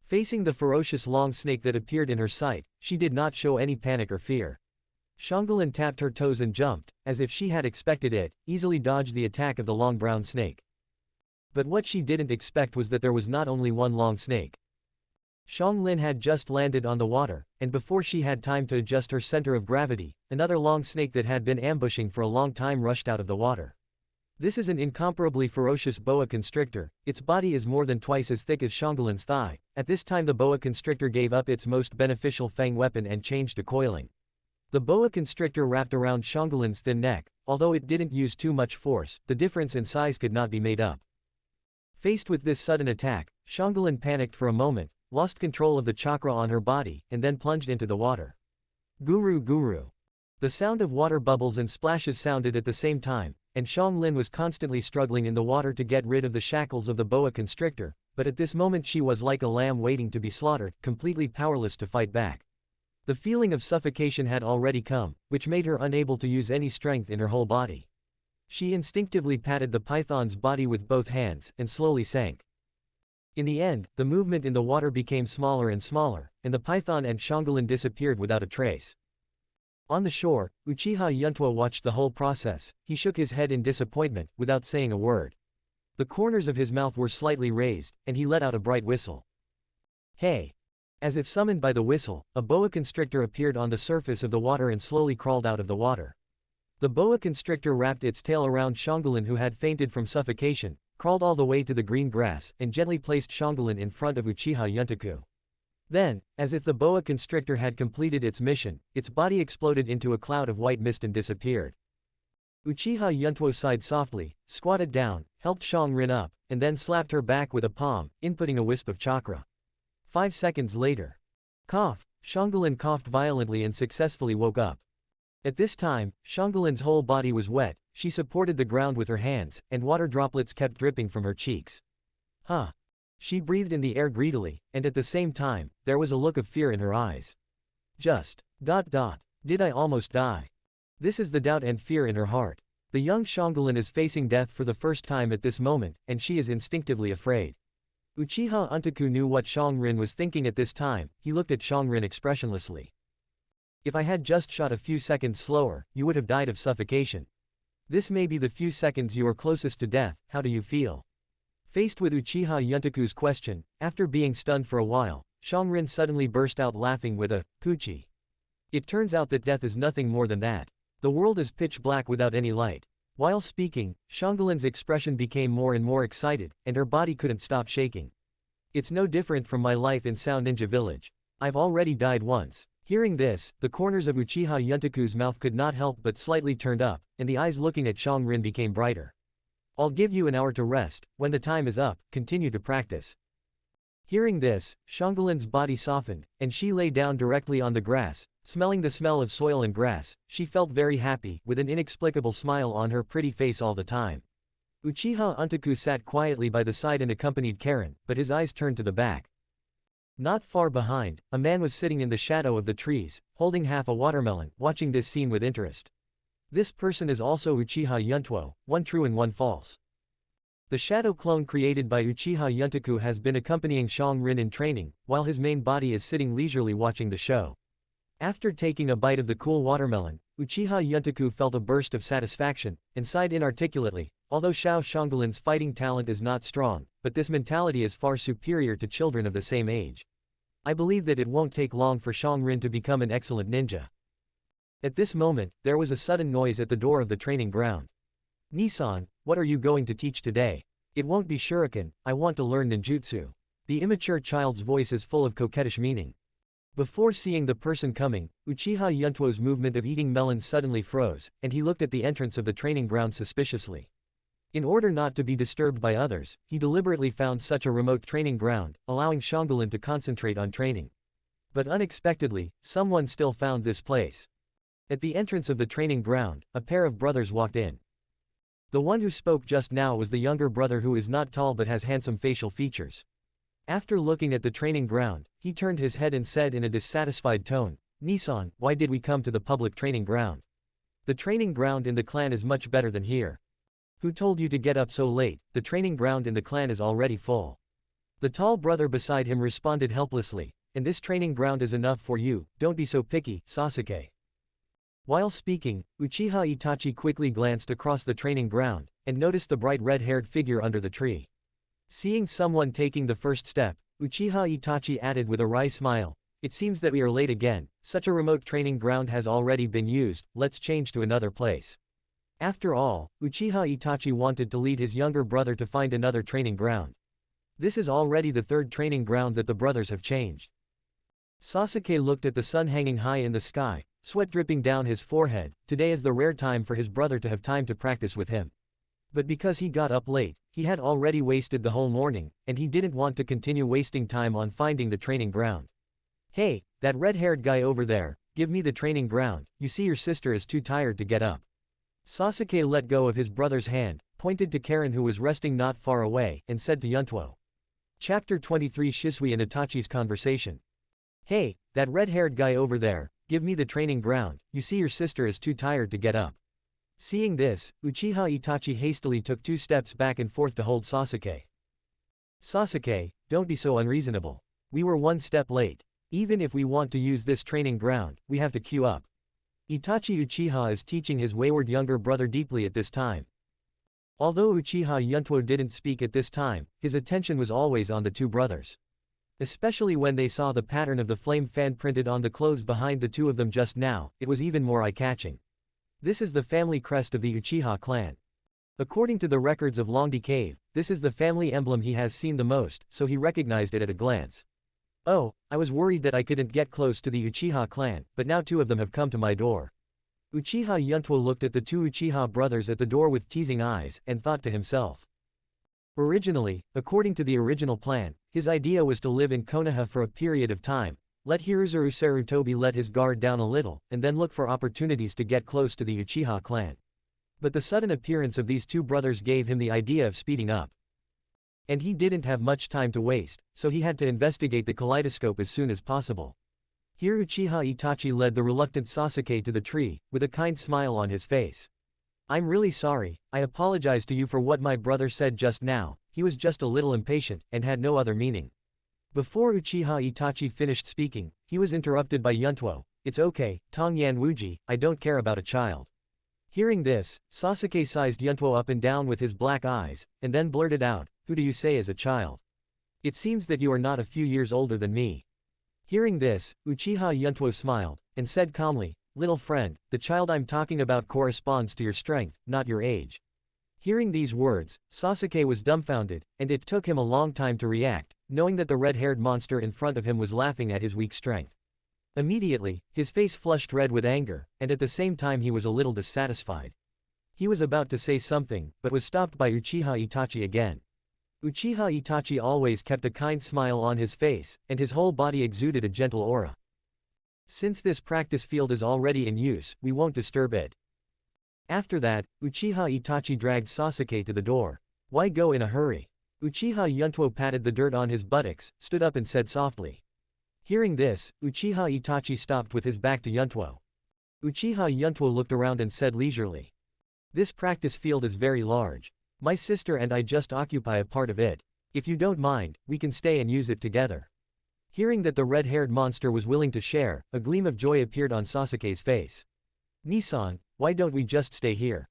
Speaker 2: Facing the ferocious long snake that appeared in her sight, she did not show any panic or fear. Xiaoqing tapped her toes and jumped, as if she had expected it, easily dodged the attack of the long brown snake. But what she didn't expect was that there was not only one long snake. Xiaoqing had just landed on the water, and before she had time to adjust her center of gravity, another long snake that had been ambushing for a long time rushed out of the water. This is an incomparably ferocious boa constrictor. Its body is more than twice as thick as Xiaoqing's thigh. At this time the boa constrictor gave up its most beneficial fang weapon and changed to coiling. The boa constrictor wrapped around Xiaoqing's thin neck. Although it didn't use too much force, the difference in size could not be made up. Faced with this sudden attack, Xiaoqing panicked for a moment, lost control of the chakra on her body, and then plunged into the water. Guru Guru. The sound of water bubbles and splashes sounded at the same time, and Xiaoqing was constantly struggling in the water to get rid of the shackles of the boa constrictor, but at this moment she was like a lamb waiting to be slaughtered, completely powerless to fight back. The feeling of suffocation had already come, which made her unable to use any strength in her whole body. She instinctively patted the python's body with both hands, and slowly sank. In the end, the movement in the water became smaller and smaller, and the python and Xiaoqing disappeared without a trace. On the shore, Uchiha Yuntuo watched the whole process. He shook his head in disappointment, without saying a word. The corners of his mouth were slightly raised, and he let out a bright whistle. Hey! As if summoned by the whistle, a boa constrictor appeared on the surface of the water and slowly crawled out of the water. The boa constrictor wrapped its tail around Xiaoqing who had fainted from suffocation, crawled all the way to the green grass, and gently placed Xiaoqing in front of Uchiha Yuntuo. Then, as if the boa constrictor had completed its mission, its body exploded into a cloud of white mist and disappeared. Uchiha Yuntuo sighed softly, squatted down, helped Xiaoqing up, and then slapped her back with a palm, inputting a wisp of chakra. 5 seconds later. Cough! Xiaoqing coughed violently and successfully woke up. At this time, Xiaoqing's whole body was wet, she supported the ground with her hands, and water droplets kept dripping from her cheeks. Huh! She breathed in the air greedily, and at the same time, there was a look of fear in her eyes. Did I almost die? This is the doubt and fear in her heart. The young Xiaoqing is facing death for the first time at this moment, and she is instinctively afraid. Uchiha Yuntuo knew what Xiaoqing was thinking at this time. He looked at Xiaoqing expressionlessly. If I had just shot a few seconds slower, you would have died of suffocation. This may be the few seconds you are closest to death. How do you feel? Faced with Uchiha Yuntuo's question, after being stunned for a while, Xiaoqing suddenly burst out laughing with a poochie. It turns out that death is nothing more than that. The world is pitch black without any light. While speaking, Xiaoqing's expression became more and more excited, and her body couldn't stop shaking. It's no different from my life in Sound Ninja Village. I've already died once. Hearing this, the corners of Uchiha Yuntuo's mouth could not help but slightly turned up, and the eyes looking at Xiaoqing became brighter. I'll give you an hour to rest. When the time is up, continue to practice. Hearing this, Shanggulin's body softened, and she lay down directly on the grass, smelling the smell of soil and grass. She felt very happy, with an inexplicable smile on her pretty face all the time. Uchiha Yuntuo sat quietly by the side and accompanied Karen, but his eyes turned to the back. Not far behind, a man was sitting in the shadow of the trees, holding half a watermelon, watching this scene with interest. This person is also Uchiha Yuntuo, one true and one false. The shadow clone created by Uchiha Yuntuo has been accompanying Xiaoqing in training, while his main body is sitting leisurely watching the show. After taking a bite of the cool watermelon, Uchiha Yuntuo felt a burst of satisfaction, and sighed inarticulately. Although Shanggulin's fighting talent is not strong, but this mentality is far superior to children of the same age. I believe that it won't take long for Xiaoqing to become an excellent ninja. At this moment, there was a sudden noise at the door of the training ground. Nissan, what are you going to teach today? It won't be shuriken, I want to learn ninjutsu. The immature child's voice is full of coquettish meaning. Before seeing the person coming, Uchiha Yuntuo's movement of eating melons suddenly froze, and he looked at the entrance of the training ground suspiciously. In order not to be disturbed by others, he deliberately found such a remote training ground, allowing Xiaoqing to concentrate on training. But unexpectedly, someone still found this place. At the entrance of the training ground, a pair of brothers walked in. The one who spoke just now was the younger brother who is not tall but has handsome facial features. After looking at the training ground, he turned his head and said in a dissatisfied tone, "Nissan, why did we come to the public training ground? The training ground in the clan is much better than here. Who told you to get up so late? The training ground in the clan is already full." The tall brother beside him responded helplessly, "And this training ground is enough for you, don't be so picky, Sasuke." While speaking, Uchiha Itachi quickly glanced across the training ground, and noticed the bright red-haired figure under the tree. Seeing someone taking the first step, Uchiha Itachi added with a wry smile, "It seems that we are late again, such a remote training ground has already been used, let's change to another place." After all, Uchiha Itachi wanted to lead his younger brother to find another training ground. This is already the third training ground that the brothers have changed. Sasuke looked at the sun hanging high in the sky, sweat dripping down his forehead. Today is the rare time for his brother to have time to practice with him. But because he got up late, he had already wasted the whole morning, and he didn't want to continue wasting time on finding the training ground. "Hey, that red-haired guy over there, give me the training ground, you see your sister is too tired to get up." Sasuke let go of his brother's hand, pointed to Karen who was resting not far away, and said to Yuntuo. Chapter 23 Shisui and Itachi's conversation. "Hey, that red-haired guy over there, give me the training ground, you see your sister is too tired to get up." Seeing this, Uchiha Itachi hastily took 2 steps back and forth to hold Sasuke. "Sasuke, don't be so unreasonable. We were 1 step late. Even if we want to use this training ground, we have to queue up." Itachi Uchiha is teaching his wayward younger brother deeply at this time. Although Uchiha Yuntuo didn't speak at this time, his attention was always on the 2 brothers. Especially when they saw the pattern of the flame fan printed on the clothes behind the 2 of them just now, it was even more eye-catching. This is the family crest of the Uchiha clan. According to the records of Ryūchi Cave, this is the family emblem he has seen the most, so he recognized it at a glance. "Oh, I was worried that I couldn't get close to the Uchiha clan, but now 2 of them have come to my door." Uchiha Yuntuo looked at the 2 Uchiha brothers at the door with teasing eyes, and thought to himself. Originally, according to the original plan, his idea was to live in Konoha for a period of time, let Hiruzuru Sarutobi let his guard down a little, and then look for opportunities to get close to the Uchiha clan. But the sudden appearance of these 2 brothers gave him the idea of speeding up. And he didn't have much time to waste, so he had to investigate the kaleidoscope as soon as possible. Here Uchiha Itachi led the reluctant Sasuke to the tree, with a kind smile on his face. "I'm really sorry, I apologize to you for what my brother said just now, he was just a little impatient, and had no other meaning." Before Uchiha Itachi finished speaking, he was interrupted by Yuntuo. "It's okay, Tongyan Wuji, I don't care about a child." Hearing this, Sasuke sized Yuntuo up and down with his black eyes, and then blurted out, "Who do you say is a child? It seems that you are not a few years older than me." Hearing this, Uchiha Yuntuo smiled, and said calmly, "Little friend, the child I'm talking about corresponds to your strength, not your age." Hearing these words, Sasuke was dumbfounded, and it took him a long time to react, knowing that the red-haired monster in front of him was laughing at his weak strength. Immediately, his face flushed red with anger, and at the same time he was a little dissatisfied. He was about to say something, but was stopped by Uchiha Itachi again. Uchiha Itachi always kept a kind smile on his face, and his whole body exuded a gentle aura. Since this practice field is already in use, we won't disturb it. After that, Uchiha Itachi dragged Sasuke to the door. Why go in a hurry? Uchiha Yuntuo patted the dirt on his buttocks, stood up and said softly. Hearing this, Uchiha Itachi stopped with his back to Yuntuo. Uchiha Yuntuo looked around and said leisurely. This practice field is very large. My sister and I just occupy a part of it. If you don't mind, we can stay and use it together. Hearing that the red-haired monster was willing to share, a gleam of joy appeared on Sasuke's face. Nissan, why don't we just stay here?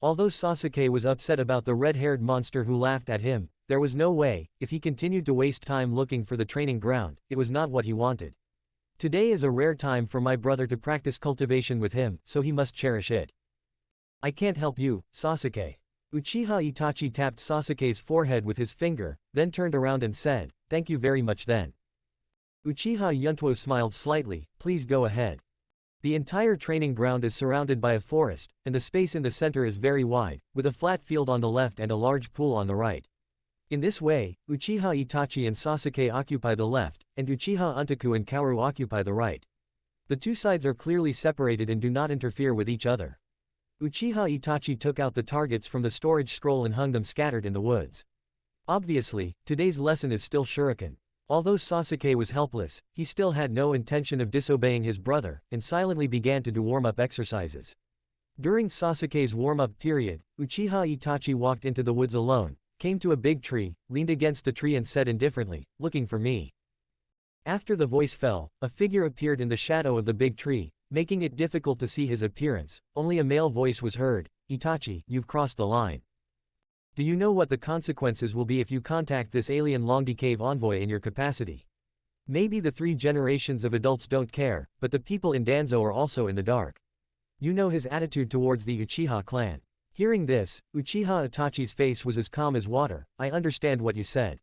Speaker 2: Although Sasuke was upset about the red-haired monster who laughed at him, there was no way, if he continued to waste time looking for the training ground, it was not what he wanted. Today is a rare time for my brother to practice cultivation with him, so he must cherish it. I can't help you, Sasuke. Uchiha Itachi tapped Sasuke's forehead with his finger, then turned around and said, thank you very much then. Uchiha Yuntuo smiled slightly, please go ahead. The entire training ground is surrounded by a forest, and the space in the center is very wide, with a flat field on the left and a large pool on the right. In this way, Uchiha Itachi and Sasuke occupy the left, and Uchiha Untaku and Kaoru occupy the right. The two sides are clearly separated and do not interfere with each other. Uchiha Itachi took out the targets from the storage scroll and hung them scattered in the woods. Obviously, today's lesson is still shuriken. Although Sasuke was helpless, he still had no intention of disobeying his brother, and silently began to do warm-up exercises. During Sasuke's warm-up period, Uchiha Itachi walked into the woods alone, came to a big tree, leaned against the tree and said indifferently, looking for me. After the voice fell, a figure appeared in the shadow of the big tree, making it difficult to see his appearance. Only a male voice was heard, Itachi, you've crossed the line. Do you know what the consequences will be if you contact this alien Longdi Cave envoy in your capacity? Maybe the 3 generations of adults don't care, but the people in Danzo are also in the dark. You know his attitude towards the Uchiha clan. Hearing this, Uchiha Itachi's face was as calm as water. I understand what you said.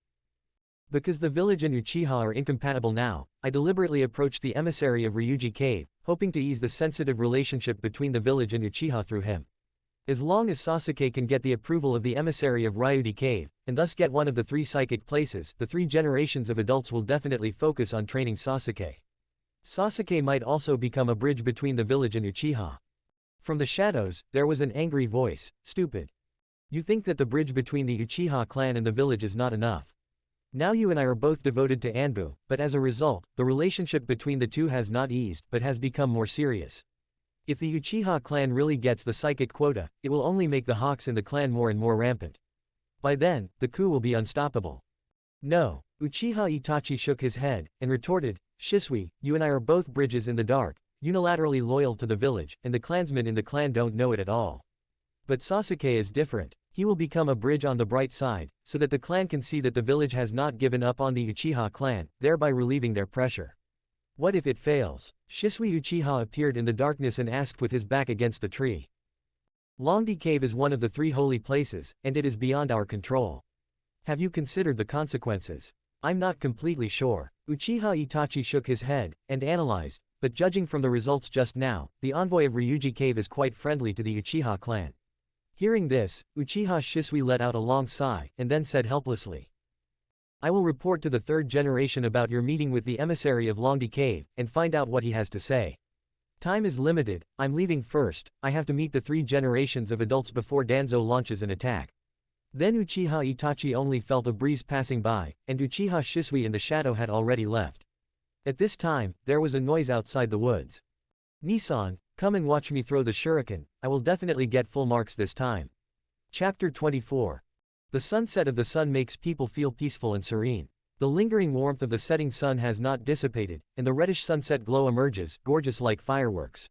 Speaker 2: Because the village and Uchiha are incompatible now, I deliberately approached the emissary of Ryūchi Cave, hoping to ease the sensitive relationship between the village and Uchiha through him. As long as Sasuke can get the approval of the emissary of Ryūchi Cave, and thus get one of the 3 psychic places, the 3 generations of adults will definitely focus on training Sasuke. Sasuke might also become a bridge between the village and Uchiha. From the shadows, there was an angry voice, stupid. You think that the bridge between the Uchiha clan and the village is not enough. Now you and I are both devoted to Anbu, but as a result, the relationship between the two has not eased, but has become more serious. If the Uchiha clan really gets the psychic quota, it will only make the hawks in the clan more and more rampant. By then, the coup will be unstoppable. No. Uchiha Itachi shook his head, and retorted, Shisui, you and I are both bridges in the dark, unilaterally loyal to the village, and the clansmen in the clan don't know it at all. But Sasuke is different. He will become a bridge on the bright side, so that the clan can see that the village has not given up on the Uchiha clan, thereby relieving their pressure. What if it fails? Shisui Uchiha appeared in the darkness and asked with his back against the tree. Longdi Cave is one of the 3 holy places, and it is beyond our control. Have you considered the consequences? I'm not completely sure. Uchiha Itachi shook his head, and analyzed, but judging from the results just now, the envoy of Ryūchi Cave is quite friendly to the Uchiha clan. Hearing this, Uchiha Shisui let out a long sigh, and then said helplessly. I will report to the 3rd generation about your meeting with the emissary of Longdi Cave, and find out what he has to say. Time is limited, I'm leaving first, I have to meet the 3 generations of adults before Danzo launches an attack. Then Uchiha Itachi only felt a breeze passing by, and Uchiha Shisui in the shadow had already left. At this time, there was a noise outside the woods. Nissan, come and watch me throw the shuriken, I will definitely get full marks this time. Chapter 24. The sunset of the sun makes people feel peaceful and serene. The lingering warmth of the setting sun has not dissipated, and the reddish sunset glow emerges, gorgeous like fireworks.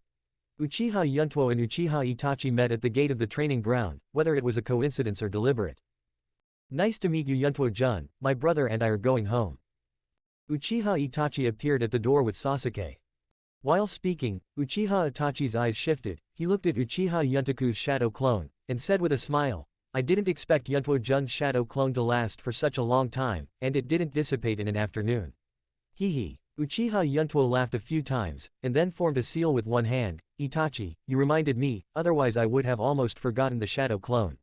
Speaker 2: Uchiha Yuntuo and Uchiha Itachi met at the gate of the training ground, whether it was a coincidence or deliberate. Nice to meet you Yuntuo-jun, my brother and I are going home. Uchiha Itachi appeared at the door with Sasuke. While speaking, Uchiha Itachi's eyes shifted, he looked at Uchiha Yuntaku's shadow clone, and said with a smile, I didn't expect Yuntuo-jun's shadow clone to last for such a long time, and it didn't dissipate in an afternoon. Hee. Uchiha Yuntuo laughed a few times, and then formed a seal with one hand. Itachi, you reminded me, otherwise I would have almost forgotten the shadow clone.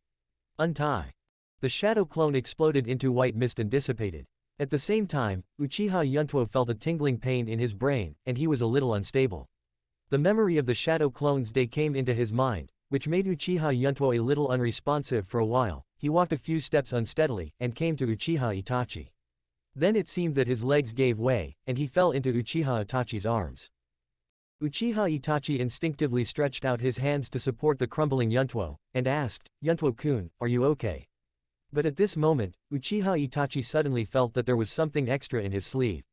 Speaker 2: Untie. The shadow clone exploded into white mist and dissipated. At the same time, Uchiha Yuntuo felt a tingling pain in his brain, and he was a little unstable. The memory of the shadow clone's day came into his mind, which made Uchiha Yuntuo a little unresponsive for a while. He walked a few steps unsteadily, and came to Uchiha Itachi. Then it seemed that his legs gave way, and he fell into Uchiha Itachi's arms. Uchiha Itachi instinctively stretched out his hands to support the crumbling Yuntuo, and asked, "Yuntuo-kun, are you okay?" But at this moment, Uchiha Itachi suddenly felt that there was something extra in his sleeve.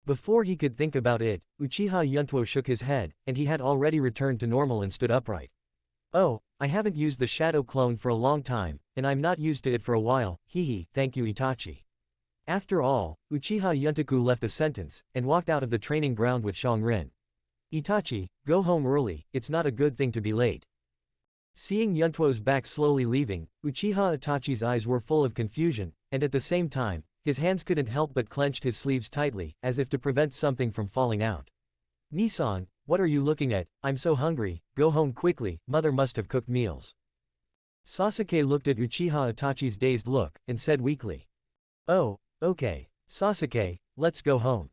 Speaker 2: Before he could think about it, Uchiha Yuntuo shook his head, and he had already returned to normal and stood upright. "Oh, I haven't used the shadow clone for a long time, and I'm not used to it for a while, hehe, thank you Itachi." After all, Uchiha Yuntoku left a sentence, and walked out of the training ground with Xiongrin. "Itachi, go home early, it's not a good thing to be late." Seeing Yuntuo's back slowly leaving, Uchiha Itachi's eyes were full of confusion, and at the same time, his hands couldn't help but clenched his sleeves tightly, as if to prevent something from falling out. "Nissan, what are you looking at? I'm so hungry, go home quickly, mother must have cooked meals." Sasuke looked at Uchiha Itachi's dazed look, and said weakly. "Oh, okay. Sasuke, let's go home."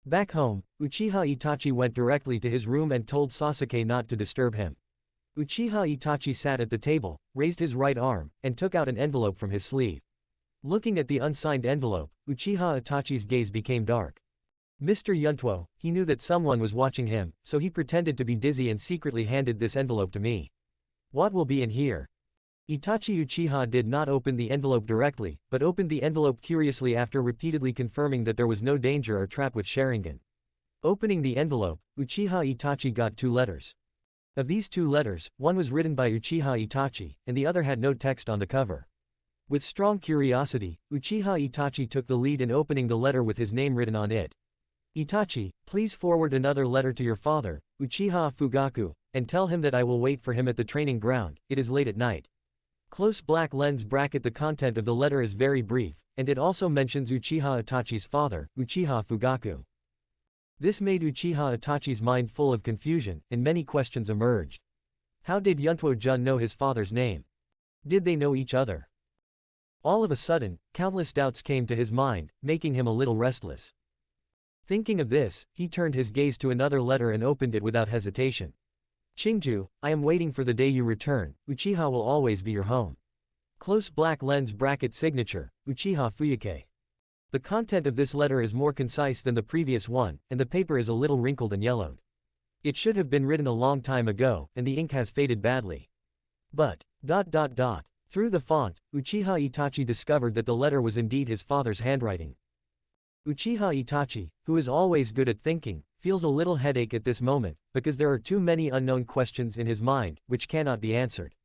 Speaker 2: Back home, Uchiha Itachi went directly to his room and told Sasuke not to disturb him. Uchiha Itachi sat at the table, raised his right arm, and took out an envelope from his sleeve. Looking at the unsigned envelope, Uchiha Itachi's gaze became dark. Mr. Yuntuo, he knew that someone was watching him, so he pretended to be dizzy and secretly handed this envelope to me. "What will be in here?" Itachi Uchiha did not open the envelope directly, but opened the envelope curiously after repeatedly confirming that there was no danger or trap with Sharingan. Opening the envelope, Uchiha Itachi got 2 letters. Of these 2 letters, one was written by Uchiha Itachi, and the other had no text on the cover. With strong curiosity, Uchiha Itachi took the lead in opening the letter with his name written on it. "Itachi, please forward another letter to your father, Uchiha Fugaku, and tell him that I will wait for him at the training ground, it is late at night." Close black lens bracket. The content of the letter is very brief, and it also mentions Uchiha Itachi's father, Uchiha Fugaku. This made Uchiha Itachi's mind full of confusion, and many questions emerged. How did Yuntuo-jun know his father's name? Did they know each other? All of a sudden, countless doubts came to his mind, making him a little restless. Thinking of this, he turned his gaze to another letter and opened it without hesitation. "Chingju, I am waiting for the day you return, Uchiha will always be your home." Close black lens bracket signature, Uchiha Fuyuke. The content of this letter is more concise than the previous one, and the paper is a little wrinkled and yellowed. It should have been written a long time ago, and the ink has faded badly. But, ... Through the font, Uchiha Itachi discovered that the letter was indeed his father's handwriting. Uchiha Itachi, who is always good at thinking, feels a little headache at this moment, because there are too many unknown questions in his mind, which cannot be answered.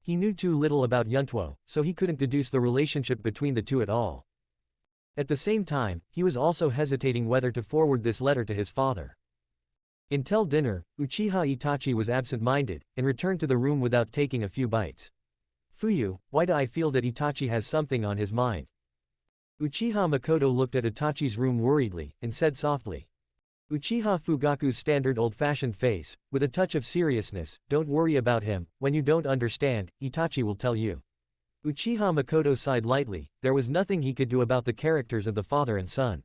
Speaker 2: He knew too little about Yuntuo, so he couldn't deduce the relationship between the two at all. At the same time, he was also hesitating whether to forward this letter to his father. Until dinner, Uchiha Itachi was absent-minded, and returned to the room without taking a few bites. "Fuyu, why do I feel that Itachi has something on his mind?" Uchiha Makoto looked at Itachi's room worriedly, and said softly. Uchiha Fugaku's standard old-fashioned face, with a touch of seriousness, "Don't worry about him, when you don't understand, Itachi will tell you." Uchiha Makoto sighed lightly, there was nothing he could do about the characters of the father and son.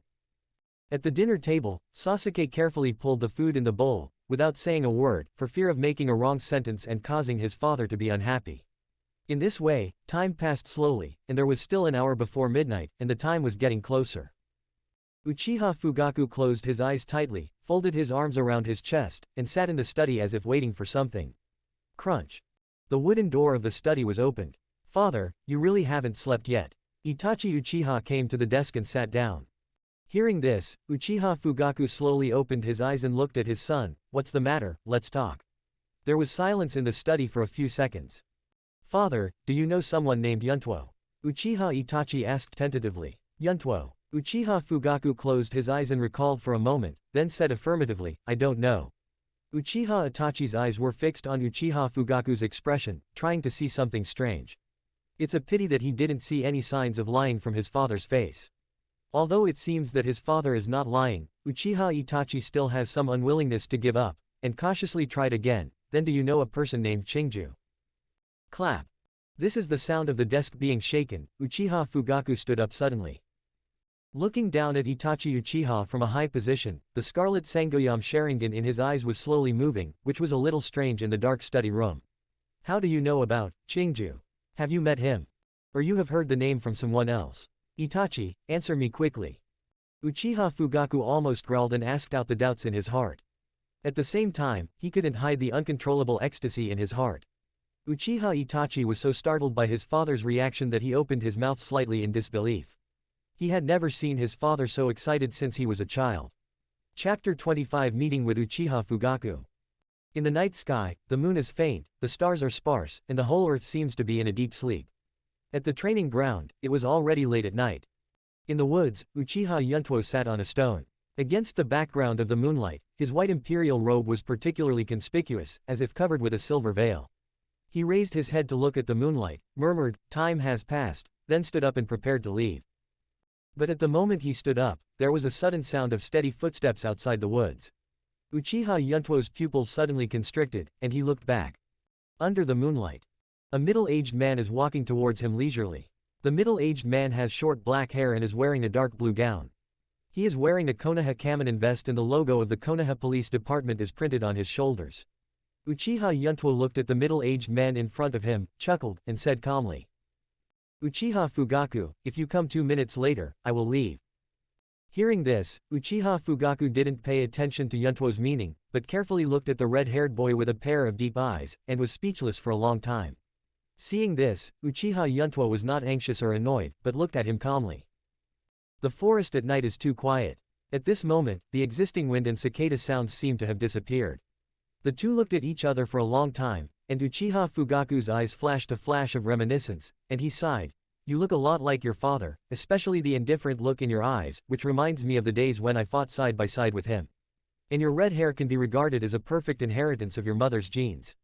Speaker 2: At the dinner table, Sasuke carefully pulled the food in the bowl, without saying a word, for fear of making a wrong sentence and causing his father to be unhappy. In this way, time passed slowly, and there was still an hour before midnight, and the time was getting closer. Uchiha Fugaku closed his eyes tightly, folded his arms around his chest, and sat in the study as if waiting for something. Crunch. The wooden door of the study was opened. "Father, you really haven't slept yet." Itachi Uchiha came to the desk and sat down. Hearing this, Uchiha Fugaku slowly opened his eyes and looked at his son. "What's the matter, let's talk." There was silence in the study for a few seconds. "Father, do you know someone named Yuntuo?" Uchiha Itachi asked tentatively. "Yuntuo." Uchiha Fugaku closed his eyes and recalled for a moment, then said affirmatively, "I don't know." Uchiha Itachi's eyes were fixed on Uchiha Fugaku's expression, trying to see something strange. It's a pity that he didn't see any signs of lying from his father's face. Although it seems that his father is not lying, Uchiha Itachi still has some unwillingness to give up, and cautiously tried again. "Then do you know a person named Chingju?" Clap. This is the sound of the desk being shaken. Uchiha Fugaku stood up suddenly. Looking down at Itachi Uchiha from a high position, the scarlet Sangoyam Sharingan in his eyes was slowly moving, which was a little strange in the dark study room. How do you know about Qingju? Have you met him? Or you have heard the name from someone else? Itachi, answer me quickly. Uchiha Fugaku almost growled and asked out the doubts in his heart. At the same time, he couldn't hide the uncontrollable ecstasy in his heart. Uchiha Itachi was so startled by his father's reaction that he opened his mouth slightly in disbelief. He had never seen his father so excited since he was a child. Chapter 25 Meeting with Uchiha Fugaku. In the night sky, the moon is faint, the stars are sparse, and the whole earth seems to be in a deep sleep. At the training ground, it was already late at night. In the woods, Uchiha Yuntuo sat on a stone. Against the background of the moonlight, his white imperial robe was particularly conspicuous, as if covered with a silver veil. He raised his head to look at the moonlight, murmured, "Time has passed," then stood up and prepared to leave. But at the moment he stood up, there was a sudden sound of steady footsteps outside the woods. Uchiha Yuntuo's pupils suddenly constricted, and he looked back. Under the moonlight, a middle-aged man is walking towards him leisurely. The middle-aged man has short black hair and is wearing a dark blue gown. He is wearing a Konoha Kamanon vest and the logo of the Konoha Police Department is printed on his shoulders. Uchiha Yuntuo looked at the middle-aged man in front of him, chuckled, and said calmly, "Uchiha Fugaku, if you come 2 minutes later, I will leave." Hearing this, Uchiha Fugaku didn't pay attention to Yuntuo's meaning, but carefully looked at the red-haired boy with a pair of deep eyes, and was speechless for a long time. Seeing this, Uchiha Yuntuo was not anxious or annoyed, but looked at him calmly. The forest at night is too quiet. At this moment, the existing wind and cicada sounds seemed to have disappeared. The two looked at each other for a long time, and Uchiha Fugaku's eyes flashed a flash of reminiscence, and he sighed. "You look a lot like your father, especially the indifferent look in your eyes, which reminds me of the days when I fought side by side with him. And your red hair can be regarded as a perfect inheritance of your mother's genes."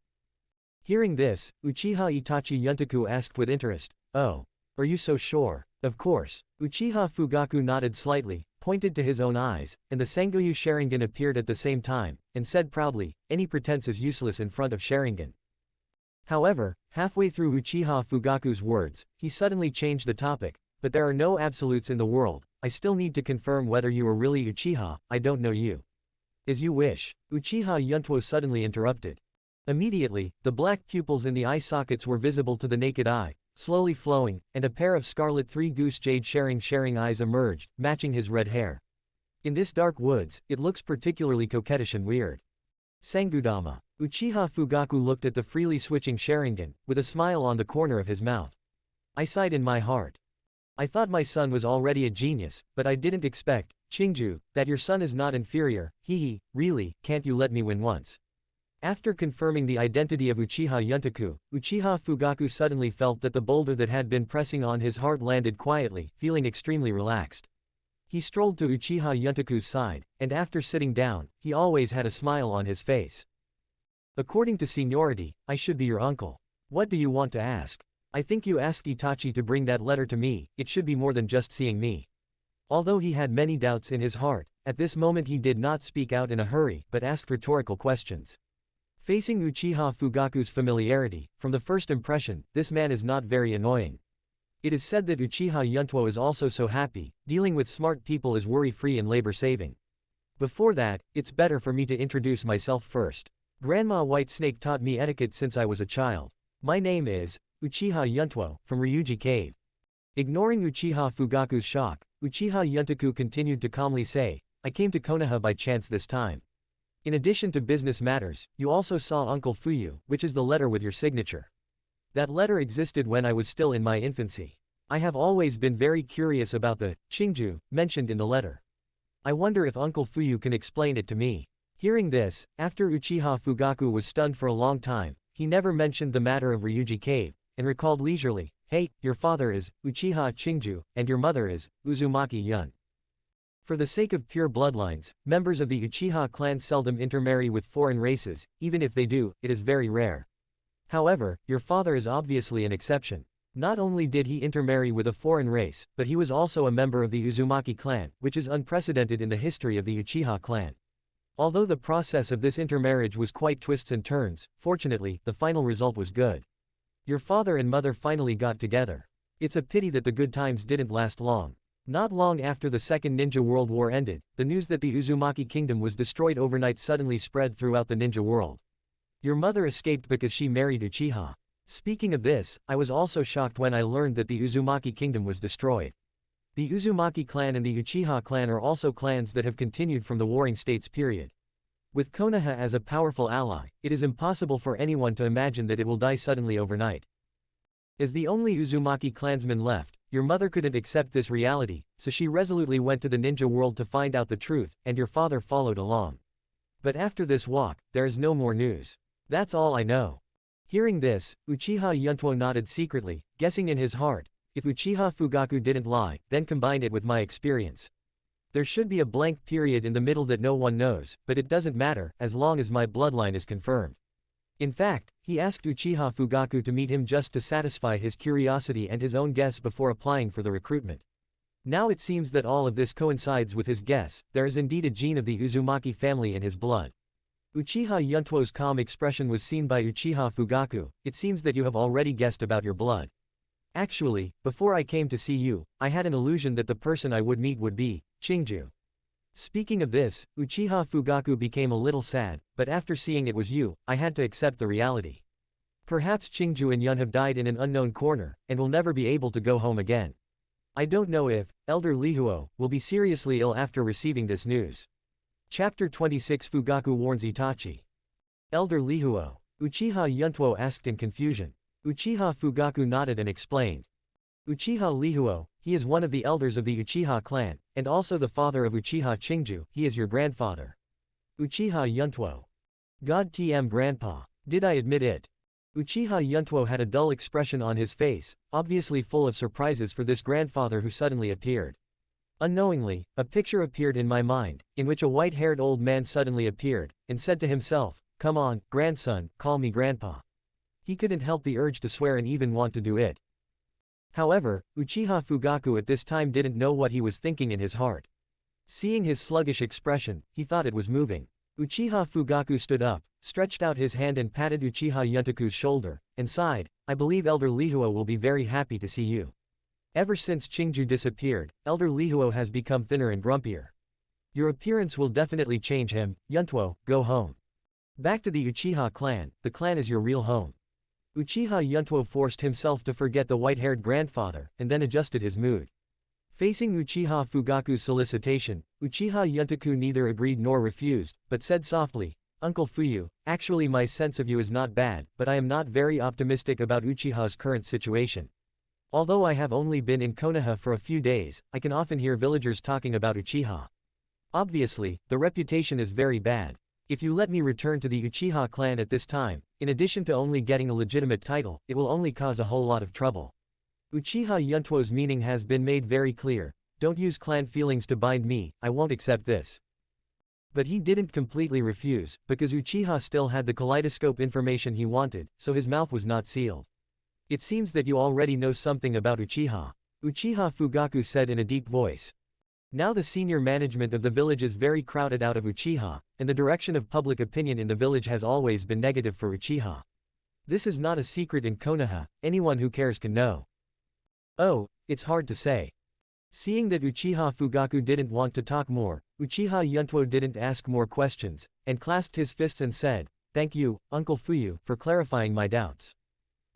Speaker 2: Hearing this, Uchiha Itachi Yuntaku asked with interest, "Oh, are you so sure?" "Of course." Uchiha Fugaku nodded slightly, pointed to his own eyes, and the Sangoyu Sharingan appeared at the same time, and said proudly, "Any pretense is useless in front of Sharingan." However, halfway through Uchiha Fugaku's words, he suddenly changed the topic. "But there are no absolutes in the world, I still need to confirm whether you are really Uchiha, I don't know you." "As you wish." Uchiha Yuntuo suddenly interrupted. Immediately, the black pupils in the eye sockets were visible to the naked eye, slowly flowing, and a pair of scarlet three-goose jade sharing eyes emerged, matching his red hair. In this dark woods, it looks particularly coquettish and weird. Sangudama. Uchiha Fugaku looked at the freely switching Sharingan, with a smile on the corner of his mouth. "I sighed in my heart. I thought my son was already a genius, but I didn't expect, Qingju, that your son is not inferior, hee, really, can't you let me win once?" After confirming the identity of Uchiha Yuntaku, Uchiha Fugaku suddenly felt that the boulder that had been pressing on his heart landed quietly, feeling extremely relaxed. He strolled to Uchiha Yuntaku's side, and after sitting down, he always had a smile on his face. "According to seniority, I should be your uncle. What do you want to ask?" "I think you asked Itachi to bring that letter to me, it should be more than just seeing me." Although he had many doubts in his heart, at this moment he did not speak out in a hurry, but asked rhetorical questions. Facing Uchiha Fugaku's familiarity, from the first impression, this man is not very annoying. It is said that Uchiha Yuntuo is also so happy, dealing with smart people is worry-free and labor-saving. Before that, it's better for me to introduce myself first. Grandma Whitesnake taught me etiquette since I was a child. My name is Uchiha Yuntuo, from Ryūchi Cave. Ignoring Uchiha Fugaku's shock, Uchiha Yuntaku continued to calmly say, "I came to Konoha by chance this time. In addition to business matters, you also saw Uncle Fuyu, which is the letter with your signature. That letter existed when I was still in my infancy. I have always been very curious about the Qingju mentioned in the letter. I wonder if Uncle Fuyu can explain it to me." Hearing this, after Uchiha Fugaku was stunned for a long time, he never mentioned the matter of Ryūchi Cave, and recalled leisurely, "Hey, your father is Uchiha Qingju, and your mother is Uzumaki Yun. For the sake of pure bloodlines, members of the Uchiha clan seldom intermarry with foreign races, even if they do, it is very rare. However, your father is obviously an exception. Not only did he intermarry with a foreign race, but he was also a member of the Uzumaki clan, which is unprecedented in the history of the Uchiha clan. Although the process of this intermarriage was quite twists and turns, fortunately, the final result was good. Your father and mother finally got together. It's a pity that the good times didn't last long. Not long after the Second Ninja World War ended, the news that the Uzumaki Kingdom was destroyed overnight suddenly spread throughout the ninja world. Your mother escaped because she married Uchiha. Speaking of this, I was also shocked when I learned that the Uzumaki Kingdom was destroyed. The Uzumaki clan and the Uchiha clan are also clans that have continued from the Warring States period. With Konoha as a powerful ally, it is impossible for anyone to imagine that it will die suddenly overnight. As the only Uzumaki clansman left, your mother couldn't accept this reality, so she resolutely went to the ninja world to find out the truth, and your father followed along. But after this walk, there is no more news. That's all I know. Hearing this, Uchiha Yuntuo nodded secretly, guessing in his heart, if Uchiha Fugaku didn't lie, then combine it with my experience. There should be a blank period in the middle that no one knows, but it doesn't matter, as long as my bloodline is confirmed. In fact, he asked Uchiha Fugaku to meet him just to satisfy his curiosity and his own guess before applying for the recruitment. Now it seems that all of this coincides with his guess, there is indeed a gene of the Uzumaki family in his blood. Uchiha Yuntuo's calm expression was seen by Uchiha Fugaku. It seems that you have already guessed about your blood. Actually, before I came to see you, I had an illusion that the person I would meet would be Qingju. Speaking of this, Uchiha Fugaku became a little sad, but after seeing it was you, I had to accept the reality. Perhaps Qingju and Yun have died in an unknown corner, and will never be able to go home again. I don't know if Elder Lihuo will be seriously ill after receiving this news. Chapter 26 Fugaku warns Itachi. Elder Lihuo. Uchiha Yuntuo asked in confusion. Uchiha Fugaku nodded and explained. Uchiha Lihuo, he is one of the elders of the Uchiha clan, and also the father of Uchiha Qingju, he is your grandfather. Uchiha Yuntuo. God TM grandpa. Did I admit it? Uchiha Yuntuo had a dull expression on his face, obviously full of surprises for this grandfather who suddenly appeared. Unknowingly, a picture appeared in my mind, in which a white-haired old man suddenly appeared, and said to himself, "Come on, grandson, call me grandpa." He couldn't help the urge to swear and even want to do it. However, Uchiha Fugaku at this time didn't know what he was thinking in his heart. Seeing his sluggish expression, he thought it was moving. Uchiha Fugaku stood up, stretched out his hand and patted Uchiha Yuntaku's shoulder, and sighed, "I believe Elder Lihuo will be very happy to see you." Ever since Qingju disappeared, Elder Lihuo has become thinner and grumpier. Your appearance will definitely change him. Yuntuo, go home. Back to the Uchiha clan, the clan is your real home. Uchiha Yuntuo forced himself to forget the white-haired grandfather, and then adjusted his mood. Facing Uchiha Fugaku's solicitation, Uchiha Yuntaku neither agreed nor refused, but said softly, "Uncle Fuyu, actually my sense of you is not bad, but I am not very optimistic about Uchiha's current situation. Although I have only been in Konoha for a few days, I can often hear villagers talking about Uchiha. Obviously, the reputation is very bad. If you let me return to the Uchiha clan at this time, in addition to only getting a legitimate title, it will only cause a whole lot of trouble." Uchiha Yuntuo's meaning has been made very clear. Don't use clan feelings to bind me, I won't accept this. But he didn't completely refuse, because Uchiha still had the kaleidoscope information he wanted, so his mouth was not sealed. "It seems that you already know something about Uchiha," Uchiha Fugaku said in a deep voice. Now the senior management of the village is very crowded out of Uchiha, and the direction of public opinion in the village has always been negative for Uchiha. This is not a secret in Konoha, anyone who cares can know. Oh, it's hard to say. Seeing that Uchiha Fugaku didn't want to talk more, Uchiha Yuntuo didn't ask more questions, and clasped his fists and said, "Thank you, Uncle Fuyu, for clarifying my doubts.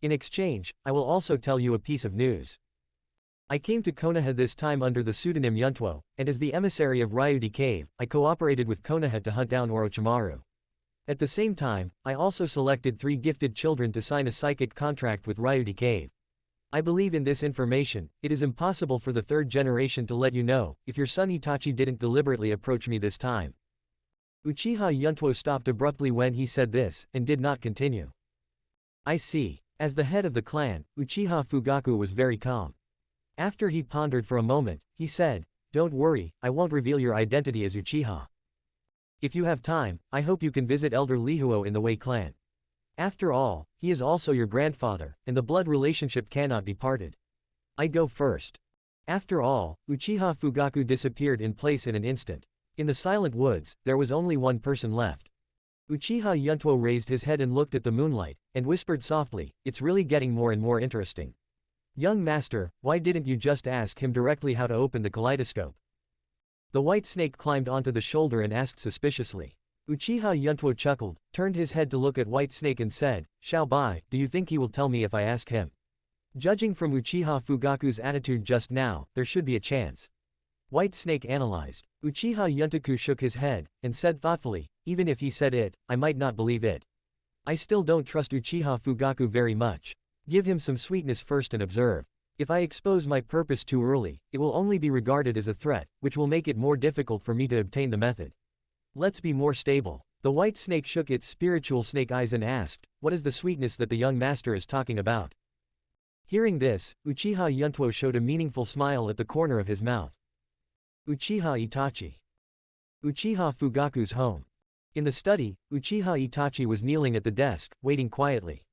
Speaker 2: In exchange, I will also tell you a piece of news. I came to Konoha this time under the pseudonym Yuntuo, and as the emissary of Ryūchi Cave, I cooperated with Konoha to hunt down Orochimaru. At the same time, I also selected 3 gifted children to sign a psychic contract with Ryūchi Cave. I believe in this information. It is impossible for the 3rd generation to let you know, if your son Itachi didn't deliberately approach me this time." Uchiha Yuntuo stopped abruptly when he said this, and did not continue. "I see." As the head of the clan, Uchiha Fugaku was very calm. After he pondered for a moment, he said, "Don't worry, I won't reveal your identity as Uchiha. If you have time, I hope you can visit Elder Lihuo in the Wei clan. After all, he is also your grandfather, and the blood relationship cannot be parted. I go first." After all, Uchiha Fugaku disappeared in place in an instant. In the silent woods, there was only one person left. Uchiha Yuntuo raised his head and looked at the moonlight, and whispered softly, "It's really getting more and more interesting. Young master, why didn't you just ask him directly how to open the kaleidoscope?" The white snake climbed onto the shoulder and asked suspiciously. Uchiha Yuntuo chuckled, turned his head to look at White Snake and said, "Xiaobai, do you think he will tell me if I ask him?" Judging from Uchiha Fugaku's attitude just now, there should be a chance. White Snake analyzed. Uchiha Yuntaku shook his head, and said thoughtfully, "Even if he said it, I might not believe it. I still don't trust Uchiha Fugaku very much. Give him some sweetness first and observe. If I expose my purpose too early, it will only be regarded as a threat, which will make it more difficult for me to obtain the method. Let's be more stable." The white snake shook its spiritual snake eyes and asked, "What is the sweetness that the young master is talking about?" Hearing this, Uchiha Yuntuo showed a meaningful smile at the corner of his mouth. Uchiha Itachi. Uchiha Fugaku's home. In the study, Uchiha Itachi was kneeling at the desk, waiting quietly.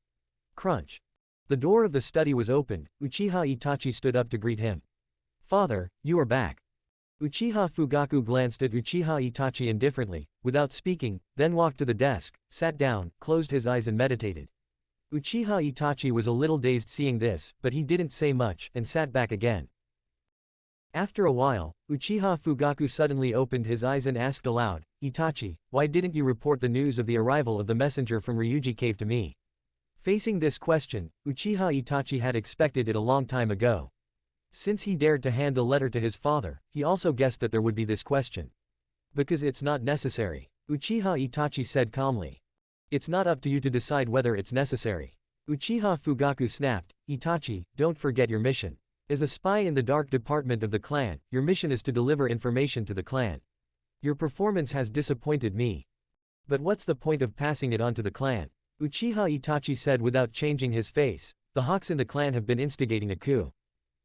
Speaker 2: Crunch. The door of the study was opened. Uchiha Itachi stood up to greet him. "Father, you are back." Uchiha Fugaku glanced at Uchiha Itachi indifferently, without speaking, then walked to the desk, sat down, closed his eyes and meditated. Uchiha Itachi was a little dazed seeing this, but he didn't say much, and sat back again. After a while, Uchiha Fugaku suddenly opened his eyes and asked aloud, "Itachi, why didn't you report the news of the arrival of the messenger from Ryūchi Cave to me?" Facing this question, Uchiha Itachi had expected it a long time ago. Since he dared to hand the letter to his father, he also guessed that there would be this question. "Because it's not necessary," Uchiha Itachi said calmly. "It's not up to you to decide whether it's necessary." Uchiha Fugaku snapped, "Itachi, don't forget your mission. As a spy in the dark department of the clan, your mission is to deliver information to the clan. Your performance has disappointed me. But what's the point of passing it on to the clan?" Uchiha Itachi said without changing his face, "The hawks in the clan have been instigating a coup."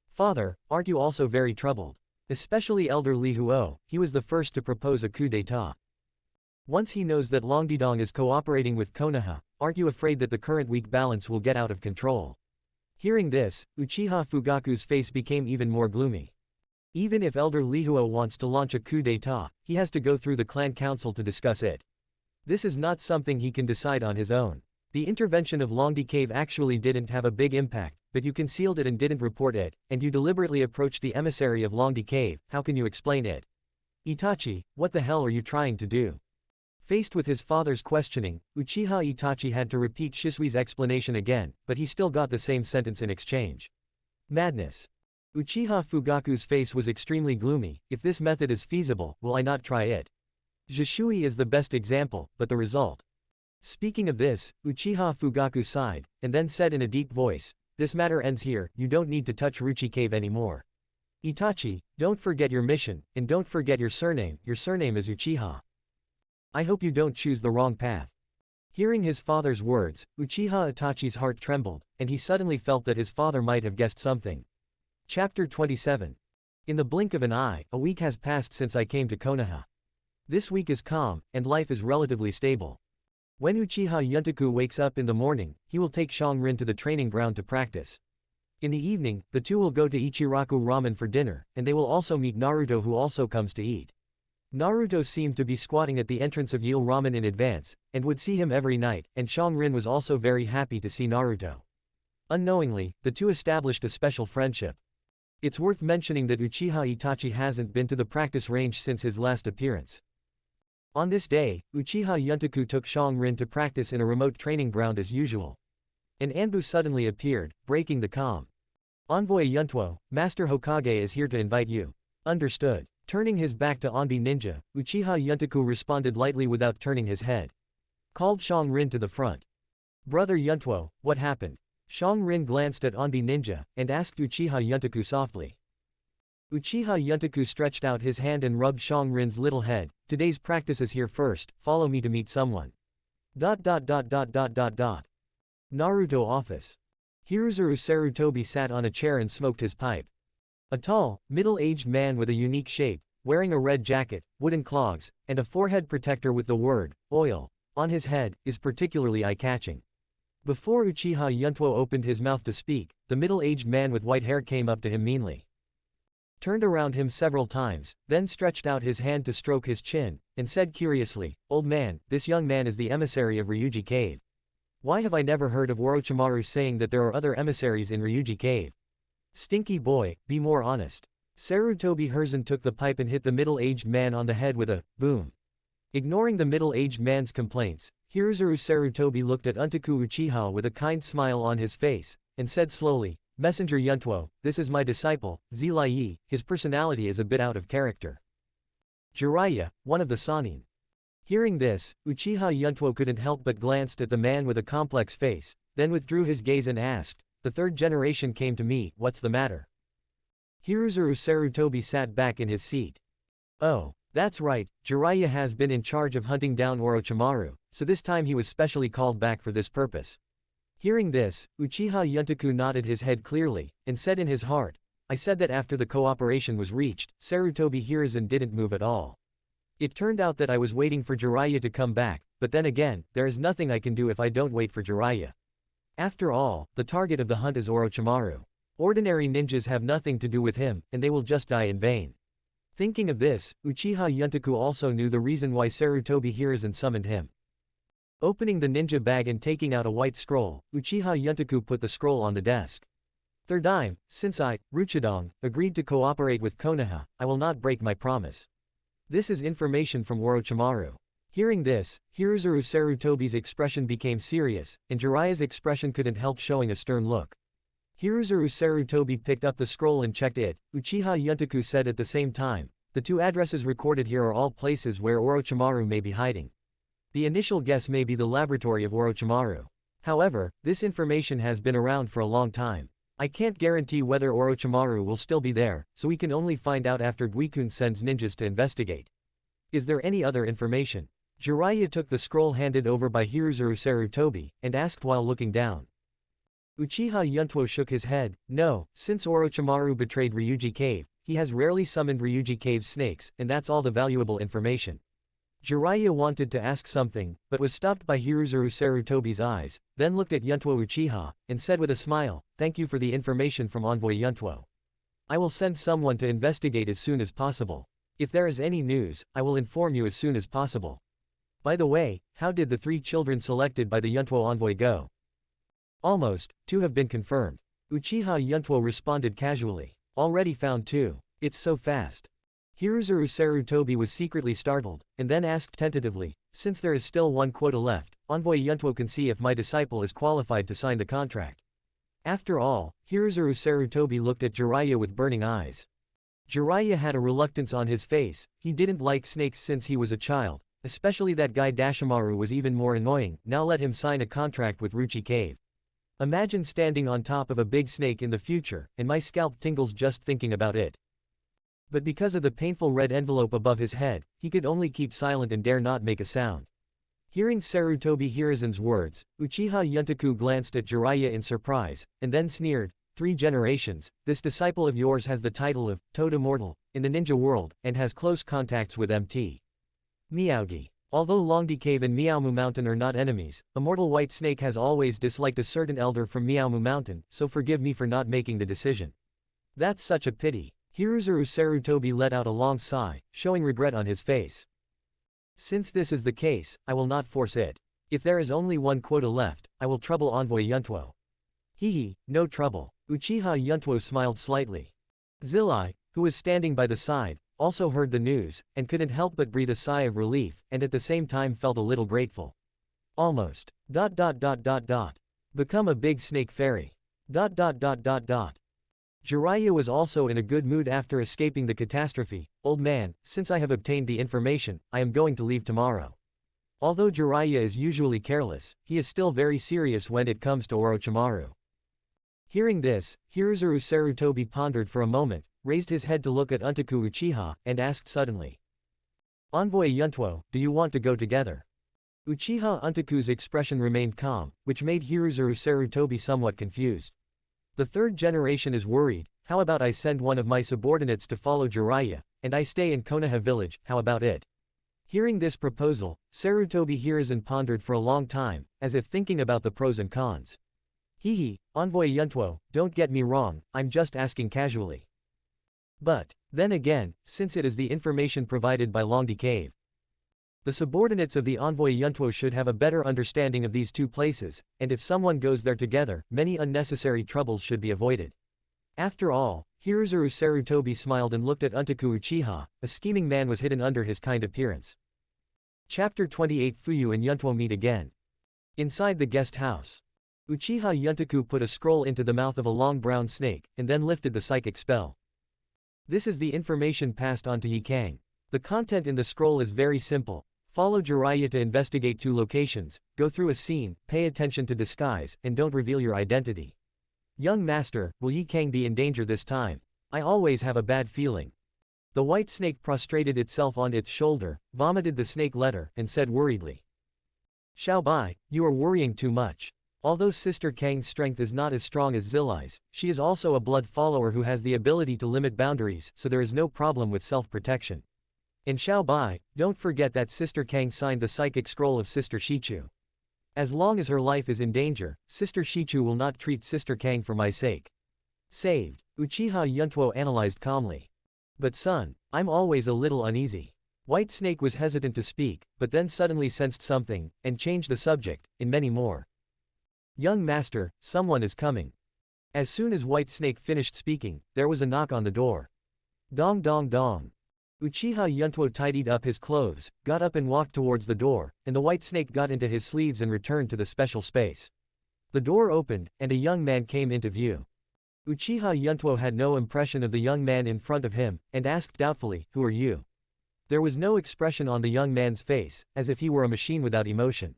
Speaker 2: "Father, aren't you also very troubled? Especially Elder Li Huo, he was the first to propose a coup d'état. Once he knows that Longdidong is cooperating with Konoha, aren't you afraid that the current weak balance will get out of control?" Hearing this, Uchiha Fugaku's face became even more gloomy. Even if Elder Li Huo wants to launch a coup d'état, he has to go through the clan council to discuss it. This is not something he can decide on his own. The intervention of Longdi Cave actually didn't have a big impact, but you concealed it and didn't report it, and you deliberately approached the emissary of Longdi Cave. How can you explain it? Itachi, what the hell are you trying to do? Faced with his father's questioning, Uchiha Itachi had to repeat Shisui's explanation again, but he still got the same sentence in exchange. Madness. Uchiha Fugaku's face was extremely gloomy. If this method is feasible, will I not try it? Shisui is the best example, but the result. Speaking of this, Uchiha Fugaku sighed, and then said in a deep voice, "This matter ends here, you don't need to touch Ryūchi Cave anymore. Itachi, don't forget your mission, and don't forget your surname is Uchiha. I hope you don't choose the wrong path." Hearing his father's words, Uchiha Itachi's heart trembled, and he suddenly felt that his father might have guessed something. Chapter 27. In the blink of an eye, a week has passed since I came to Konoha. This week is calm, and life is relatively stable. When Uchiha Yuntaku wakes up in the morning, he will take Xiaoqing to the training ground to practice. In the evening, the two will go to Ichiraku Ramen for dinner, and they will also meet Naruto, who also comes to eat. Naruto seemed to be squatting at the entrance of Yil Ramen in advance, and would see him every night, and Xiaoqing was also very happy to see Naruto. Unknowingly, the two established a special friendship. It's worth mentioning that Uchiha Itachi hasn't been to the practice range since his last appearance. On this day, Uchiha Yuntaku took Xiaoqing to practice in a remote training ground as usual. An Anbu suddenly appeared, breaking the calm. "Envoy Yuntuo, Master Hokage is here to invite you." "Understood." Turning his back to Onbi Ninja, Uchiha Yuntaku responded lightly without turning his head. Called Xiaoqing to the front. "Brother Yuntuo, what happened?" Xiaoqing glanced at Onbi Ninja, and asked Uchiha Yuntaku softly. Uchiha Yuntaku stretched out his hand and rubbed Xiaoqing's little head. "Today's practice is here first, follow me to meet someone." Naruto office. Hiruzuru Sarutobi sat on a chair and smoked his pipe. A tall, middle-aged man with a unique shape, wearing a red jacket, wooden clogs, and a forehead protector with the word, oil, on his head, is particularly eye-catching. Before Uchiha Yuntuo opened his mouth to speak, the middle-aged man with white hair came up to him meanly. turned around him several times, then stretched out his hand to stroke his chin, and said curiously, "Old man, this young man is the emissary of Ryūchi Cave. Why have I never heard of Orochimaru saying that there are other emissaries in Ryūchi Cave? Stinky boy, be more honest." Sarutobi Hiruzen took the pipe and hit the middle-aged man on the head with a boom. Ignoring the middle-aged man's complaints, Hiruzuru Sarutobi looked at Untaku Uchiha with a kind smile on his face, and said slowly, "Messenger Yuntuo, this is my disciple, Zirai. His personality is a bit out of character." Jiraiya, one of the Sannin. Hearing this, Uchiha Yuntuo couldn't help but glanced at the man with a complex face, then withdrew his gaze and asked, "The third generation came to me, what's the matter?" Hiruzuru Sarutobi sat back in his seat. "Oh, that's right, Jiraiya has been in charge of hunting down Orochimaru, so this time he was specially called back for this purpose." Hearing this, Uchiha Yuntaku nodded his head clearly, and said in his heart, "I said that after the cooperation was reached, Sarutobi Hiruzen didn't move at all. It turned out that I was waiting for Jiraiya to come back, but then again, there is nothing I can do if I don't wait for Jiraiya. After all, the target of the hunt is Orochimaru. Ordinary ninjas have nothing to do with him, and they will just die in vain." Thinking of this, Uchiha Yuntaku also knew the reason why Sarutobi Hiruzen summoned him. Opening the ninja bag and taking out a white scroll, Uchiha Yuntaku put the scroll on the desk. "Third time, since I, Ruchidong, agreed to cooperate with Konoha, I will not break my promise. This is information from Orochimaru." Hearing this, Hiruzuru Sarutobi's expression became serious, and Jiraiya's expression couldn't help showing a stern look. Hiruzuru Sarutobi picked up the scroll and checked it. Uchiha Yuntaku said at the same time, "The two addresses recorded here are all places where Orochimaru may be hiding. The initial guess may be the laboratory of Orochimaru. However, this information has been around for a long time. I can't guarantee whether Orochimaru will still be there, so we can only find out after Guikun sends ninjas to investigate. Is there any other information?" Jiraiya took the scroll handed over by Hiruzuru Sarutobi, and asked while looking down. Uchiha Yuntuo shook his head. "No, since Orochimaru betrayed Ryūchi Cave, he has rarely summoned Ryūchi Cave's snakes, and that's all the valuable information." Jiraiya wanted to ask something, but was stopped by Hiruzuru Sarutobi's eyes, then looked at Yuntuo Uchiha, and said with a smile, "Thank you for the information from Envoy Yuntuo. I will send someone to investigate as soon as possible. If there is any news, I will inform you as soon as possible. By the way, how did the 3 children selected by the Yuntuo envoy go?" "Almost, 2 have been confirmed." Uchiha Yuntuo responded casually. "Already found 2. It's so fast." Hiruzuru Sarutobi was secretly startled, and then asked tentatively, "Since there is still 1 quota left, Envoy Yuntuo can see if my disciple is qualified to sign the contract." After all, Hiruzuru Sarutobi looked at Jiraiya with burning eyes. Jiraiya had a reluctance on his face. He didn't like snakes since he was a child, especially that guy Dashimaru was even more annoying. Now let him sign a contract with Ryūchi Cave. Imagine standing on top of a big snake in the future, and my scalp tingles just thinking about it. But because of the painful red envelope above his head, he could only keep silent and dare not make a sound. Hearing Sarutobi Hiruzen's words, Uchiha Yuntaku glanced at Jiraiya in surprise, and then sneered, 3 generations, this disciple of yours has the title of Toad Immortal in the ninja world, and has close contacts with Mt. Miyaogi. Although Longdi Cave and Miaomu Mountain are not enemies, Immortal White Snake has always disliked a certain elder from Miaomu Mountain, so forgive me for not making the decision." "That's such a pity." Hiruzuru Sarutobi let out a long sigh, showing regret on his face. "Since this is the case, I will not force it. If there is only 1 quota left, I will trouble Envoy Yuntuo." "Hehe, no trouble." Uchiha Yuntuo smiled slightly. Zilai, who was standing by the side, also heard the news, and couldn't help but breathe a sigh of relief, and at the same time felt a little grateful. Almost. Become a big snake fairy. Jiraiya was also in a good mood after escaping the catastrophe. "Old man, since I have obtained the information, I am going to leave tomorrow." Although Jiraiya is usually careless, he is still very serious when it comes to Orochimaru. Hearing this, Hiruzuru Sarutobi pondered for a moment, raised his head to look at Untaku Uchiha, and asked suddenly, "Envoy Yuntuo, do you want to go together?" Uchiha Untaku's expression remained calm, which made Hiruzuru Sarutobi somewhat confused. "The 3rd generation is worried. How about I send one of my subordinates to follow Jiraiya, and I stay in Konoha village, how about it?" Hearing this proposal, Sarutobi Hiruzen pondered for a long time, as if thinking about the pros and cons. "Hehe, Envoy Yuntuo, don't get me wrong, I'm just asking casually." But, then again, since it is the information provided by Longdi Cave, the subordinates of the envoy Yuntuo should have a better understanding of these two places, and if someone goes there together, many unnecessary troubles should be avoided. After all, Hiruzuru Sarutobi smiled and looked at Untaku Uchiha, a scheming man was hidden under his kind appearance. Chapter 28 Fuyu and Yuntuo meet again. Inside the guest house, Uchiha Yuntaku put a scroll into the mouth of a long brown snake, and then lifted the psychic spell. This is the information passed on to Ye Cang. The content in the scroll is very simple. Follow Jiraiya to investigate 2 locations, go through a scene, pay attention to disguise, and don't reveal your identity. Young master, will Ye Cang be in danger this time? I always have a bad feeling. The white snake prostrated itself on its shoulder, vomited the snake letter, and said worriedly. Xiaobai, you are worrying too much. Although Sister Kang's strength is not as strong as Zilai's, she is also a blood follower who has the ability to limit boundaries, so there is no problem with self-protection. And Xiaobai, don't forget that Sister Kang signed the psychic scroll of Sister Shichu. As long as her life is in danger, Sister Shichu will not treat Sister Kang for my sake. Saved, Uchiha Yuntuo analyzed calmly. But son, I'm always a little uneasy. White Snake was hesitant to speak, but then suddenly sensed something, and changed the subject, in many more. Young master, someone is coming. As soon as White Snake finished speaking, there was a knock on the door. Dong dong dong. Uchiha Yuntuo tidied up his clothes, got up and walked towards the door, and the white snake got into his sleeves and returned to the special space. The door opened, and a young man came into view. Uchiha Yuntuo had no impression of the young man in front of him, and asked doubtfully, "Who are you?" There was no expression on the young man's face, as if he were a machine without emotion.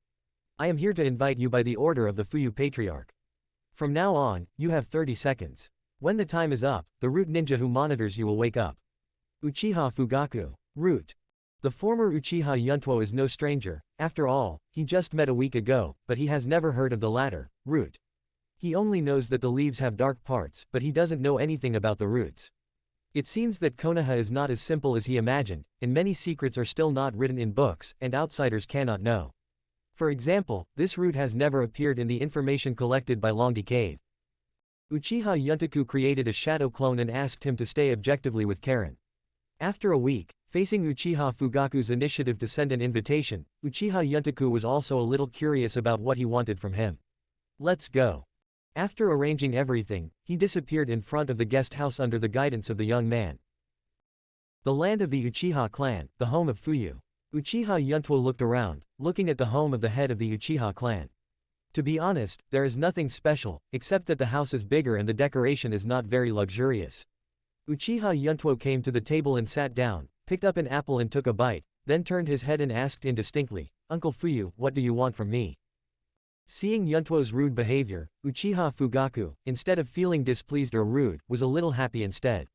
Speaker 2: "I am here to invite you by the order of the Fuyu Patriarch. From now on, you have 30 seconds. When the time is up, the root ninja who monitors you will wake up." Uchiha Fugaku. Root. The former Uchiha Yuntuo is no stranger, after all, he just met a week ago, but he has never heard of the latter, root. He only knows that the leaves have dark parts, but he doesn't know anything about the roots. It seems that Konoha is not as simple as he imagined, and many secrets are still not written in books, and outsiders cannot know. For example, this root has never appeared in the information collected by Longdi Cave. Uchiha Yuntaku created a shadow clone and asked him to stay objectively with Karen. After a week, facing Uchiha Fugaku's initiative to send an invitation, Uchiha Yuntaku was also a little curious about what he wanted from him. "Let's go." After arranging everything, he disappeared in front of the guest house under the guidance of the young man. The land of the Uchiha clan, the home of Fuyu. Uchiha Yuntuo looked around, looking at the home of the head of the Uchiha clan. To be honest, there is nothing special, except that the house is bigger and the decoration is not very luxurious. Uchiha Yuntuo came to the table and sat down, picked up an apple and took a bite, then turned his head and asked indistinctly, "Uncle Fuyu, what do you want from me?" Seeing Yuntuo's rude behavior, Uchiha Fugaku, instead of feeling displeased or rude, was a little happy instead.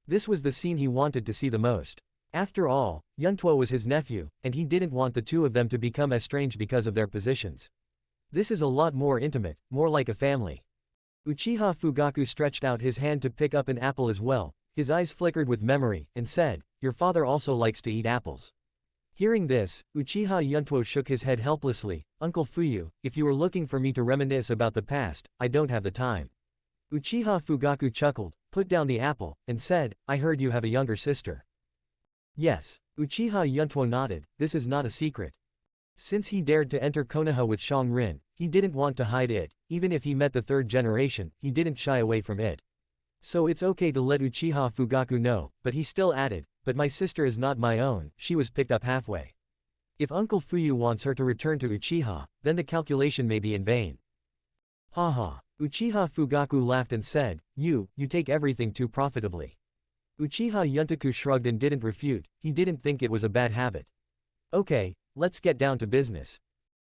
Speaker 2: This was the scene he wanted to see the most. After all, Yuntuo was his nephew, and he didn't want the two of them to become estranged because of their positions. This is a lot more intimate, more like a family. Uchiha Fugaku stretched out his hand to pick up an apple as well, his eyes flickered with memory, and said, "Your father also likes to eat apples." Hearing this, Uchiha Yuntuo shook his head helplessly. "Uncle Fuyu, if you were looking for me to reminisce about the past, I don't have the time." Uchiha Fugaku chuckled, put down the apple, and said, "I heard you have a younger sister." "Yes." Uchiha Yuntuo nodded, this is not a secret. Since he dared to enter Konoha with Shang-rin, he didn't want to hide it, even if he met the third generation, he didn't shy away from it. So it's okay to let Uchiha Fugaku know, but he still added, "But my sister is not my own, she was picked up halfway. If Uncle Fuyu wants her to return to Uchiha, then the calculation may be in vain." "Haha." Uchiha Fugaku laughed and said, You take everything too profitably." Uchiha Yuntaku shrugged and didn't refute, he didn't think it was a bad habit. "Okay, let's get down to business."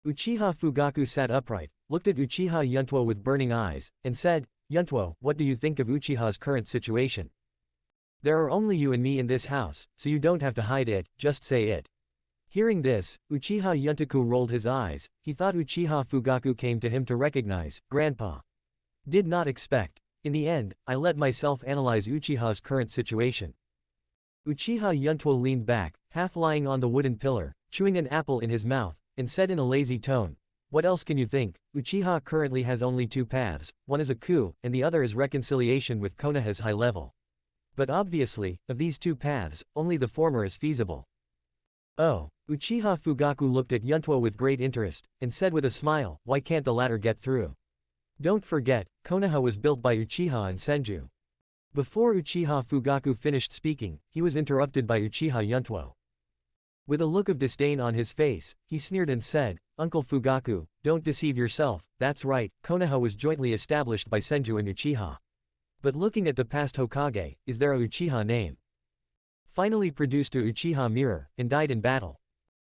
Speaker 2: Uchiha Fugaku sat upright, looked at Uchiha Yuntuo with burning eyes, and said, "Yuntuo, what do you think of Uchiha's current situation? There are only you and me in this house, so you don't have to hide it, just say it." Hearing this, Uchiha Yuntaku rolled his eyes, he thought Uchiha Fugaku came to him to recognize, "Grandpa." Did not expect. In the end, I let myself analyze Uchiha's current situation. Uchiha Yuntuo leaned back, half lying on the wooden pillar, chewing an apple in his mouth, and said in a lazy tone, "What else can you think? Uchiha currently has only 2 paths, one is a coup, and the other is reconciliation with Konoha's high level. But obviously, of these two paths, only the former is feasible. Oh. Uchiha Fugaku looked at Yuntuo with great interest, and said with a smile, why can't the latter get through? Don't forget, Konoha was built by Uchiha and Senju. Before Uchiha Fugaku finished speaking, he was interrupted by Uchiha Yuntuo. With a look of disdain on his face, he sneered and said, Uncle Fugaku, don't deceive yourself, that's right, Konoha was jointly established by Senju and Uchiha. But looking at the past Hokage, is there a Uchiha name? Finally produced a Uchiha mirror, and died in battle.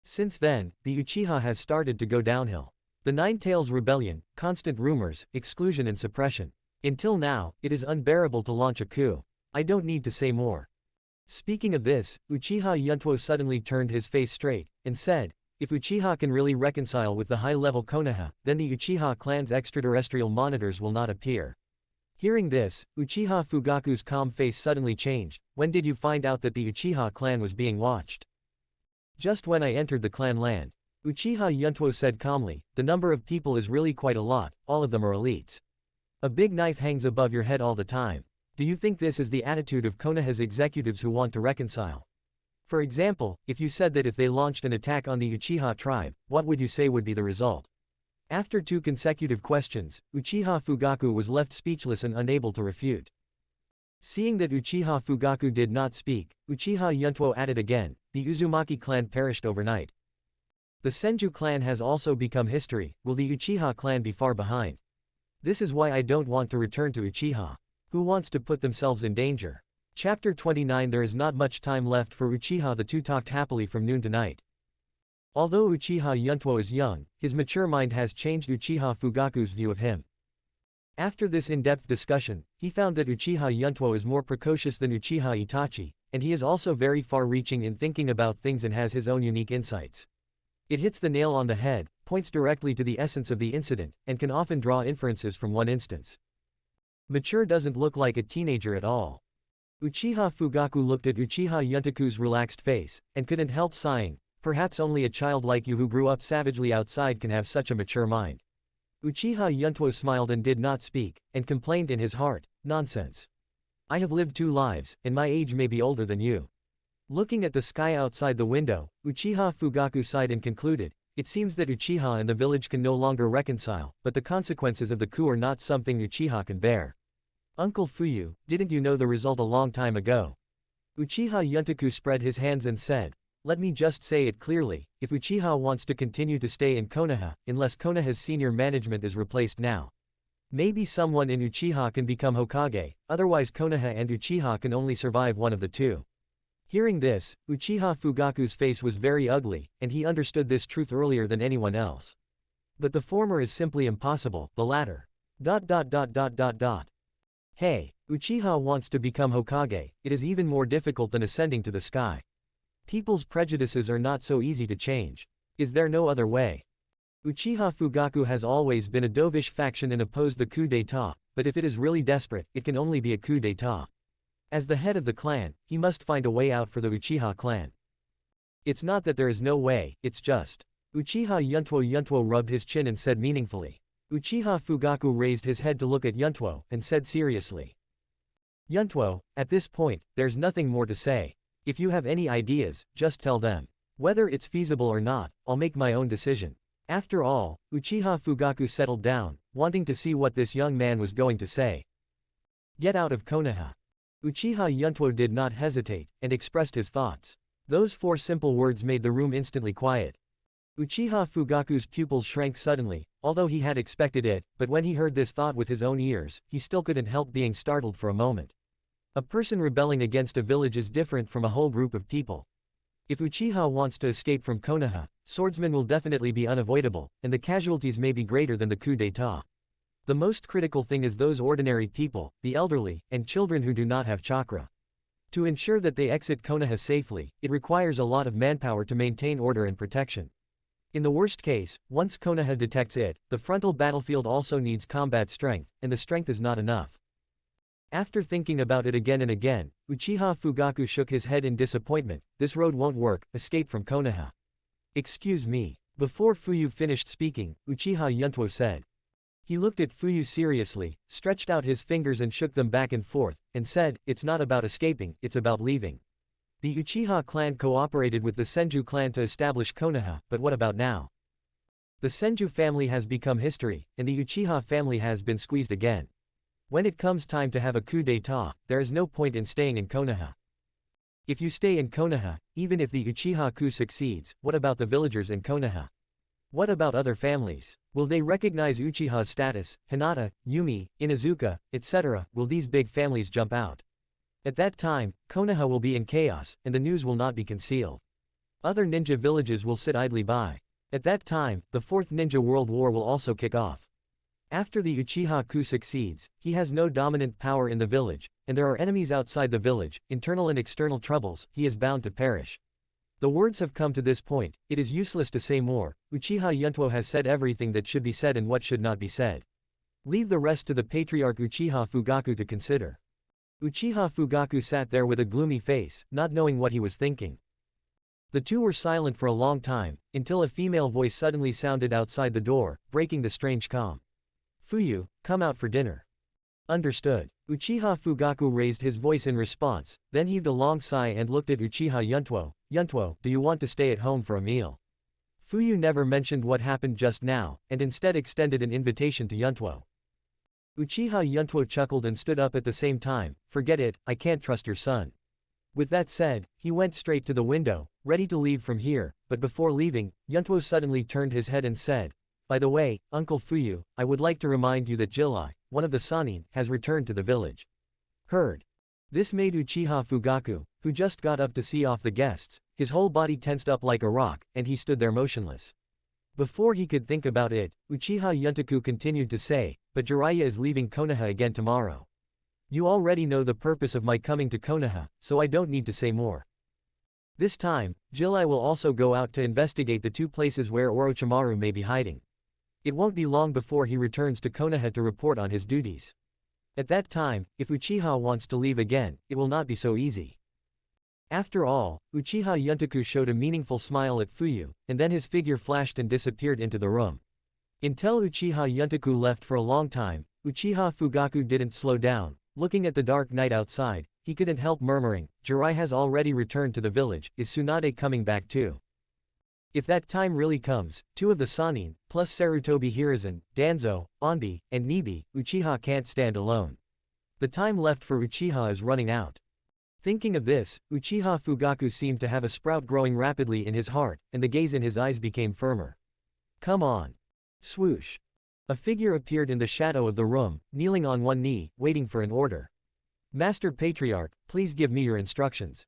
Speaker 2: Since then, the Uchiha has started to go downhill. The Nine Tails Rebellion, constant rumors, exclusion and suppression. Until now, it is unbearable to launch a coup. I don't need to say more. Speaking of this, Uchiha Yuntuo suddenly turned his face straight, and said, if Uchiha can really reconcile with the high-level Konoha, then the Uchiha clan's extraterrestrial monitors will not appear. Hearing this, Uchiha Fugaku's calm face suddenly changed. When did you find out that the Uchiha clan was being watched? Just when I entered the clan land. Uchiha Yuntuo said calmly, the number of people is really quite a lot, all of them are elites. A big knife hangs above your head all the time. Do you think this is the attitude of Konoha's executives who want to reconcile? For example, if you said that if they launched an attack on the Uchiha tribe, what would you say would be the result? After 2 consecutive questions, Uchiha Fugaku was left speechless and unable to refute. Seeing that Uchiha Fugaku did not speak, Uchiha Yuntuo added again, the Uzumaki clan perished overnight. The Senju clan has also become history, will the Uchiha clan be far behind? This is why I don't want to return to Uchiha. Who wants to put themselves in danger? Chapter 29. There is not much time left for Uchiha. The two talked happily from noon to night. Although Uchiha Yuntuo is young, his mature mind has changed Uchiha Fugaku's view of him. After this in-depth discussion, he found that Uchiha Yuntuo is more precocious than Uchiha Itachi, and he is also very far-reaching in thinking about things and has his own unique insights. It hits the nail on the head, points directly to the essence of the incident, and can often draw inferences from one instance. Mature doesn't look like a teenager at all. Uchiha Fugaku looked at Uchiha Yuntaku's relaxed face, and couldn't help sighing, perhaps only a child like you who grew up savagely outside can have such a mature mind. Uchiha Yuntuo smiled and did not speak, and complained in his heart, nonsense. I have lived 2 lives, and my age may be older than you. Looking at the sky outside the window, Uchiha Fugaku sighed and concluded, it seems that Uchiha and the village can no longer reconcile, but the consequences of the coup are not something Uchiha can bear. Uncle Fuyu, didn't you know the result a long time ago? Uchiha Yuntaku spread his hands and said, let me just say it clearly, if Uchiha wants to continue to stay in Konoha, unless Konoha's senior management is replaced now. Maybe someone in Uchiha can become Hokage, otherwise Konoha and Uchiha can only survive one of the two. Hearing this, Uchiha Fugaku's face was very ugly, and he understood this truth earlier than anyone else. But the former is simply impossible, the latter. Hey, Uchiha wants to become Hokage, it is even more difficult than ascending to the sky. People's prejudices are not so easy to change. Is there no other way? Uchiha Fugaku has always been a dovish faction and opposed the coup d'état, but if it is really desperate, it can only be a coup d'état. As the head of the clan, he must find a way out for the Uchiha clan. It's not that there is no way, it's just. Uchiha Yuntuo rubbed his chin and said meaningfully. Uchiha Fugaku raised his head to look at Yuntuo, and said seriously. Yuntuo, at this point, there's nothing more to say. If you have any ideas, just tell them. Whether it's feasible or not, I'll make my own decision. After all, Uchiha Fugaku settled down, wanting to see what this young man was going to say. Get out of Konoha. Uchiha Yuntuo did not hesitate, and expressed his thoughts. Those 4 simple words made the room instantly quiet. Uchiha Fugaku's pupils shrank suddenly, although he had expected it, but when he heard this thought with his own ears, he still couldn't help being startled for a moment. A person rebelling against a village is different from a whole group of people. If Uchiha wants to escape from Konoha, swordsmen will definitely be unavoidable, and the casualties may be greater than the coup d'état. The most critical thing is those ordinary people, the elderly, and children who do not have chakra. To ensure that they exit Konoha safely, it requires a lot of manpower to maintain order and protection. In the worst case, once Konoha detects it, the frontal battlefield also needs combat strength, and the strength is not enough. After thinking about it again and again, Uchiha Fugaku shook his head in disappointment. This road won't work, escape from Konoha. Excuse me. Before Fuyu finished speaking, Uchiha Yuntuo said. He looked at Fuyu seriously, stretched out his fingers and shook them back and forth, and said, "It's not about escaping, it's about leaving." The Uchiha clan cooperated with the Senju clan to establish Konoha, but what about now? The Senju family has become history, and the Uchiha family has been squeezed again. When it comes time to have a coup d'état, there is no point in staying in Konoha. If you stay in Konoha, even if the Uchiha coup succeeds, what about the villagers in Konoha? What about other families? Will they recognize Uchiha's status? Hinata, Yumi, Inuzuka, etc. Will these big families jump out? At that time, Konoha will be in chaos, and the news will not be concealed. Other ninja villages will sit idly by. At that time, the Fourth Ninja World War will also kick off. After the Uchiha coup succeeds, he has no dominant power in the village, and there are enemies outside the village, internal and external troubles, he is bound to perish. The words have come to this point, it is useless to say more. Uchiha Yuntuo has said everything that should be said and what should not be said. Leave the rest to the patriarch Uchiha Fugaku to consider. Uchiha Fugaku sat there with a gloomy face, not knowing what he was thinking. The two were silent for a long time, until a female voice suddenly sounded outside the door, breaking the strange calm. "Fuyu, come out for dinner." "Understood." Uchiha Fugaku raised his voice in response, then heaved a long sigh and looked at Uchiha Yuntuo. "Yuntuo, do you want to stay at home for a meal?" Fuyu never mentioned what happened just now, and instead extended an invitation to Yuntuo. Uchiha Yuntuo chuckled and stood up at the same time. "Forget it, I can't trust your son." With that said, he went straight to the window, ready to leave from here, but before leaving, Yuntuo suddenly turned his head and said, "By the way, Uncle Fuyu, I would like to remind you that Jilai, one of the Sanin, has returned to the village." Heard. This made Uchiha Fugaku, who just got up to see off the guests, his whole body tensed up like a rock, and he stood there motionless. Before he could think about it, Uchiha Yuntaku continued to say, "But Jiraiya is leaving Konoha again tomorrow. You already know the purpose of my coming to Konoha, so I don't need to say more. This time, Jilai will also go out to investigate the two places where Orochimaru may be hiding. It won't be long before he returns to Konoha to report on his duties. At that time, if Uchiha wants to leave again, it will not be so easy." After all, Uchiha Yuntaku showed a meaningful smile at Fuyu, and then his figure flashed and disappeared into the room. Until Uchiha Yuntaku left for a long time, Uchiha Fugaku didn't slow down. Looking at the dark night outside, he couldn't help murmuring, "Jirai has already returned to the village, is Tsunade coming back too?" If that time really comes, two of the Sanin, plus Sarutobi Hiruzen, Danzo, Onbi, and Nibi, Uchiha can't stand alone. The time left for Uchiha is running out. Thinking of this, Uchiha Fugaku seemed to have a sprout growing rapidly in his heart, and the gaze in his eyes became firmer. "Come on." Swoosh. A figure appeared in the shadow of the room, kneeling on one knee, waiting for an order. "Master Patriarch, please give me your instructions."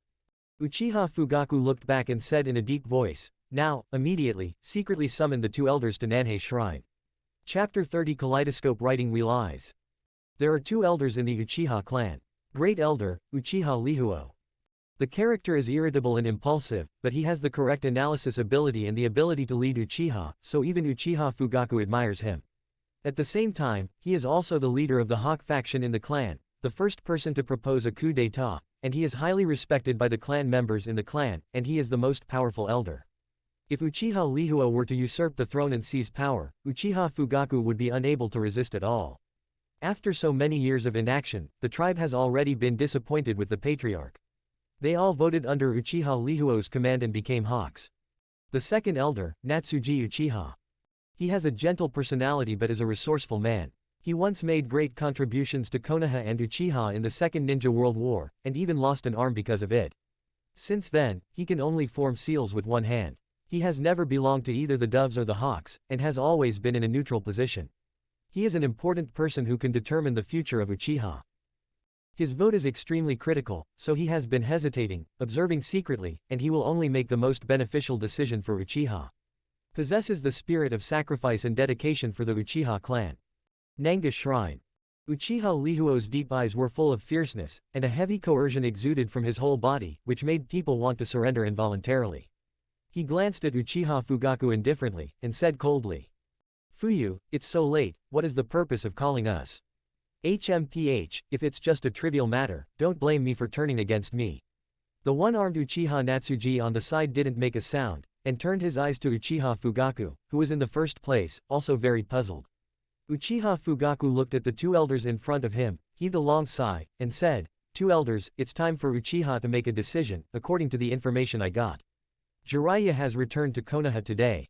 Speaker 2: Uchiha Fugaku looked back and said in a deep voice, "Now," immediately, secretly summoned the two elders to Nanhei Shrine. Chapter 30 Kaleidoscope Writing Wheel Eyes. There are two elders in the Uchiha clan. Great Elder, Uchiha Lihuo. The character is irritable and impulsive, but he has the correct analysis ability and the ability to lead Uchiha, so even Uchiha Fugaku admires him. At the same time, he is also the leader of the Hawk faction in the clan, the first person to propose a coup d'état, and he is highly respected by the clan members in the clan, and he is the most powerful elder. If Uchiha Lihuo were to usurp the throne and seize power, Uchiha Fugaku would be unable to resist at all. After so many years of inaction, the tribe has already been disappointed with the patriarch. They all voted under Uchiha Lihuo's command and became Hawks. The second elder, Natsuji Uchiha. He has a gentle personality but is a resourceful man. He once made great contributions to Konoha and Uchiha in the Second Ninja World War, and even lost an arm because of it. Since then, he can only form seals with one hand. He has never belonged to either the Doves or the Hawks, and has always been in a neutral position. He is an important person who can determine the future of Uchiha. His vote is extremely critical, so he has been hesitating, observing secretly, and he will only make the most beneficial decision for Uchiha. Possesses the spirit of sacrifice and dedication for the Uchiha clan. Nanga Shrine. Uchiha Lihuo's deep eyes were full of fierceness, and a heavy coercion exuded from his whole body, which made people want to surrender involuntarily. He glanced at Uchiha Fugaku indifferently, and said coldly, "Fuyu, it's so late, what is the purpose of calling us? HMPH, if it's just a trivial matter, don't blame me for turning against me." The one-armed Uchiha Natsuji on the side didn't make a sound, and turned his eyes to Uchiha Fugaku, who was in the first place, also very puzzled. Uchiha Fugaku looked at the two elders in front of him, heaved a long sigh, and said, "Two elders, it's time for Uchiha to make a decision, according to the information I got. Jiraiya has returned to Konoha today."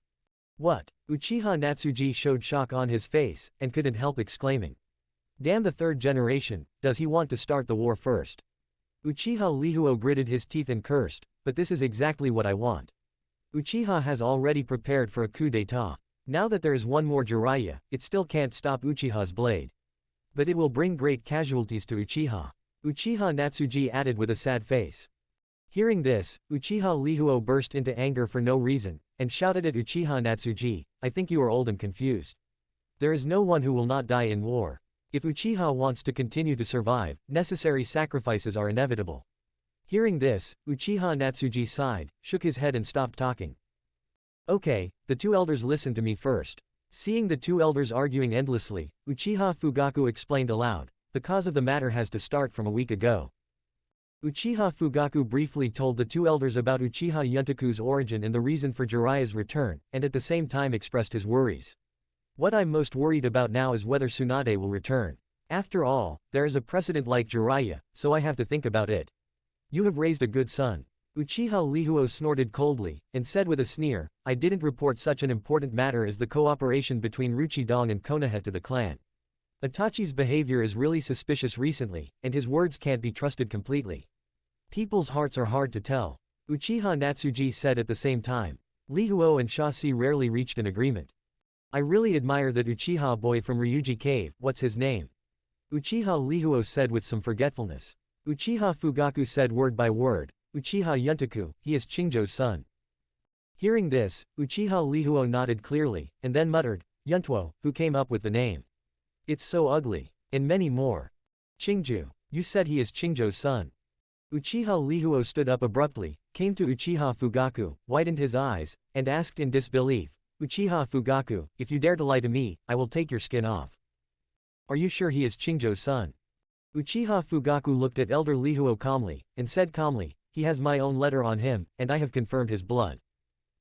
Speaker 2: "What?" Uchiha Natsuji showed shock on his face, and couldn't help exclaiming. "Damn the third generation, does he want to start the war first?" Uchiha Lihuo gritted his teeth and cursed, "But this is exactly what I want. Uchiha has already prepared for a coup d'état. Now that there is one more Jiraiya, it still can't stop Uchiha's blade. But it will bring great casualties to Uchiha." Uchiha Natsuji added with a sad face. Hearing this, Uchiha Lihuo burst into anger for no reason, and shouted at Uchiha Natsuji, "I think you are old and confused. There is no one who will not die in war. If Uchiha wants to continue to survive, necessary sacrifices are inevitable." Hearing this, Uchiha Natsuji sighed, shook his head and stopped talking. "Okay, the two elders listen to me first." Seeing the two elders arguing endlessly, Uchiha Fugaku explained aloud, "The cause of the matter has to start from a week ago." Uchiha Fugaku briefly told the two elders about Uchiha Yuntoku's origin and the reason for Jiraiya's return, and at the same time expressed his worries. "What I'm most worried about now is whether Tsunade will return. After all, there is a precedent like Jiraiya, so I have to think about it. You have raised a good son." Uchiha Lihuo snorted coldly, and said with a sneer, "I didn't report such an important matter as the cooperation between Ryūchi and Konoha to the clan. Itachi's behavior is really suspicious recently, and his words can't be trusted completely. People's hearts are hard to tell," Uchiha Natsuji said at the same time. Lihuo and Shashi rarely reached an agreement. "I really admire that Uchiha boy from Ryūchi Cave, what's his name?" Uchiha Lihuo said with some forgetfulness. Uchiha Fugaku said word by word, "Uchiha Yuntoku, he is Chingjo's son." Hearing this, Uchiha Lihuo nodded clearly, and then muttered, "Yuntuo, who came up with the name? It's so ugly." And many more. "Chingju, you said he is Chingjo's son." Uchiha Lihuo stood up abruptly, came to Uchiha Fugaku, widened his eyes, and asked in disbelief, "Uchiha Fugaku, if you dare to lie to me, I will take your skin off. Are you sure he is Chingjo's son?" Uchiha Fugaku looked at Elder Lihuo calmly, and said calmly, "He has my own letter on him, and I have confirmed his blood.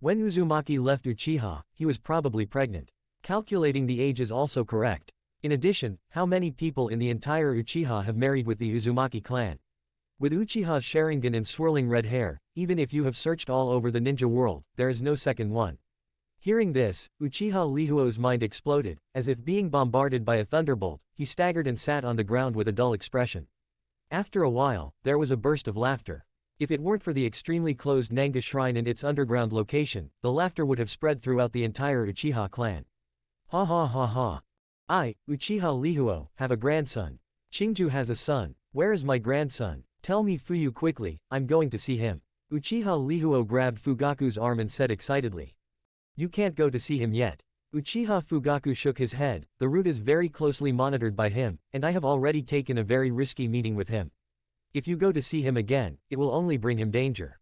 Speaker 2: When Uzumaki left Uchiha, he was probably pregnant. Calculating the age is also correct. In addition, how many people in the entire Uchiha have married with the Uzumaki clan? With Uchiha's Sharingan and swirling red hair, even if you have searched all over the ninja world, there is no second one." Hearing this, Uchiha Lihuo's mind exploded, as if being bombarded by a thunderbolt. He staggered and sat on the ground with a dull expression. After a while, there was a burst of laughter. If it weren't for the extremely closed Nanga shrine and its underground location, the laughter would have spread throughout the entire Uchiha clan. "Ha ha ha ha. I, Uchiha Lihuo, have a grandson. Chingju has a son. Where is my grandson? Tell me Fuyu quickly, I'm going to see him." Uchiha Lihuo grabbed Fugaku's arm and said excitedly. "You can't go to see him yet." Uchiha Fugaku shook his head, "The route is very closely monitored by him, and I have already taken a very risky meeting with him. If you go to see him again, it will only bring him danger."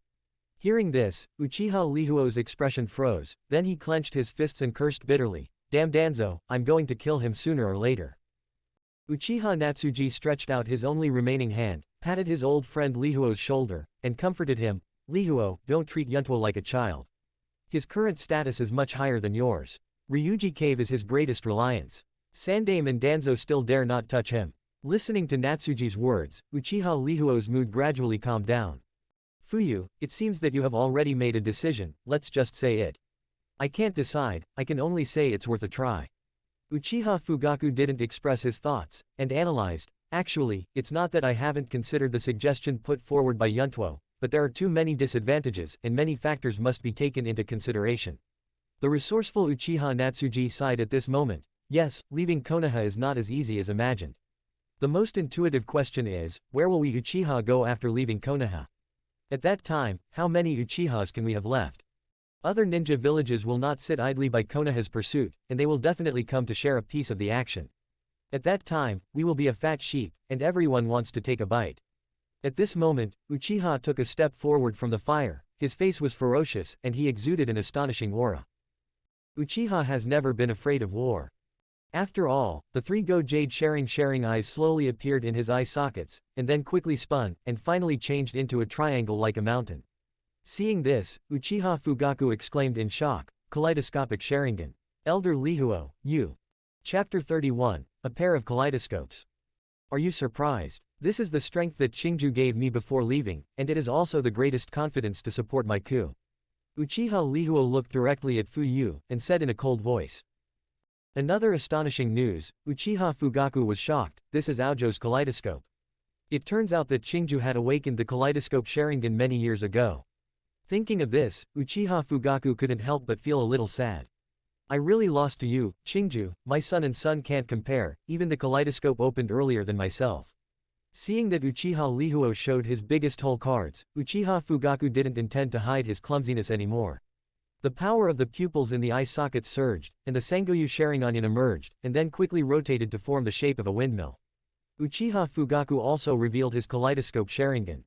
Speaker 2: Hearing this, Uchiha Lihuo's expression froze, then he clenched his fists and cursed bitterly, "Damn Danzo, I'm going to kill him sooner or later." Uchiha Natsuji stretched out his only remaining hand, patted his old friend Lihuo's shoulder, and comforted him, "Lihuo, don't treat Yuntuo like a child. His current status is much higher than yours. Ryūchi Cave is his greatest reliance. Sandaime and Danzo still dare not touch him." Listening to Natsuji's words, Uchiha Lihuo's mood gradually calmed down. "Fuyu, it seems that you have already made a decision, let's just say it." "I can't decide, I can only say it's worth a try." Uchiha Fugaku didn't express his thoughts, and analyzed, "Actually, it's not that I haven't considered the suggestion put forward by Yuntuo, but there are too many disadvantages and many factors must be taken into consideration." The resourceful Uchiha Natsuji sighed at this moment. Yes, leaving Konoha is not as easy as imagined. The most intuitive question is, where will we Uchiha go after leaving Konoha? At that time, how many Uchihas can we have left? Other ninja villages will not sit idly by Konoha's pursuit, and they will definitely come to share a piece of the action. At that time, we will be a fat sheep, and everyone wants to take a bite. At this moment, Uchiha took a step forward from the fire, his face was ferocious, and he exuded an astonishing aura. Uchiha has never been afraid of war. After all, the three go jade sharing eyes slowly appeared in his eye sockets, and then quickly spun, and finally changed into a triangle like a mountain. Seeing this, Uchiha Fugaku exclaimed in shock, "Kaleidoscopic Sharingan. Elder Lihuo, you." Chapter 31, A Pair of Kaleidoscopes. Are you surprised? This is the strength that Qingju gave me before leaving, and it is also the greatest confidence to support my coup. Uchiha Lihuo looked directly at Fu Yu, and said in a cold voice. Another astonishing news, Uchiha Fugaku was shocked, this is Aojo's kaleidoscope. It turns out that Qingju had awakened the kaleidoscope Sharingan many years ago. Thinking of this, Uchiha Fugaku couldn't help but feel a little sad. I really lost to you, Qingju, my son and son can't compare, even the kaleidoscope opened earlier than myself. Seeing that Uchiha Lihuo showed his biggest hole cards, Uchiha Fugaku didn't intend to hide his clumsiness anymore. The power of the pupils in the eye sockets surged, and the Sangoyu Sharingan emerged, and then quickly rotated to form the shape of a windmill. Uchiha Fugaku also revealed his kaleidoscope Sharingan.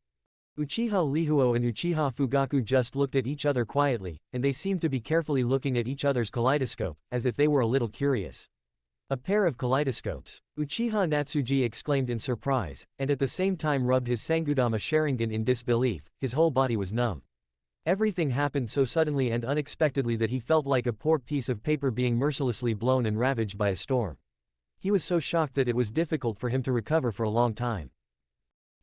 Speaker 2: Uchiha Lihuo and Uchiha Fugaku just looked at each other quietly, and they seemed to be carefully looking at each other's kaleidoscope, as if they were a little curious. A pair of kaleidoscopes, Uchiha Natsuji exclaimed in surprise, and at the same time rubbed his Sangudama Sharingan in disbelief, his whole body was numb. Everything happened so suddenly and unexpectedly that he felt like a poor piece of paper being mercilessly blown and ravaged by a storm. He was so shocked that it was difficult for him to recover for a long time.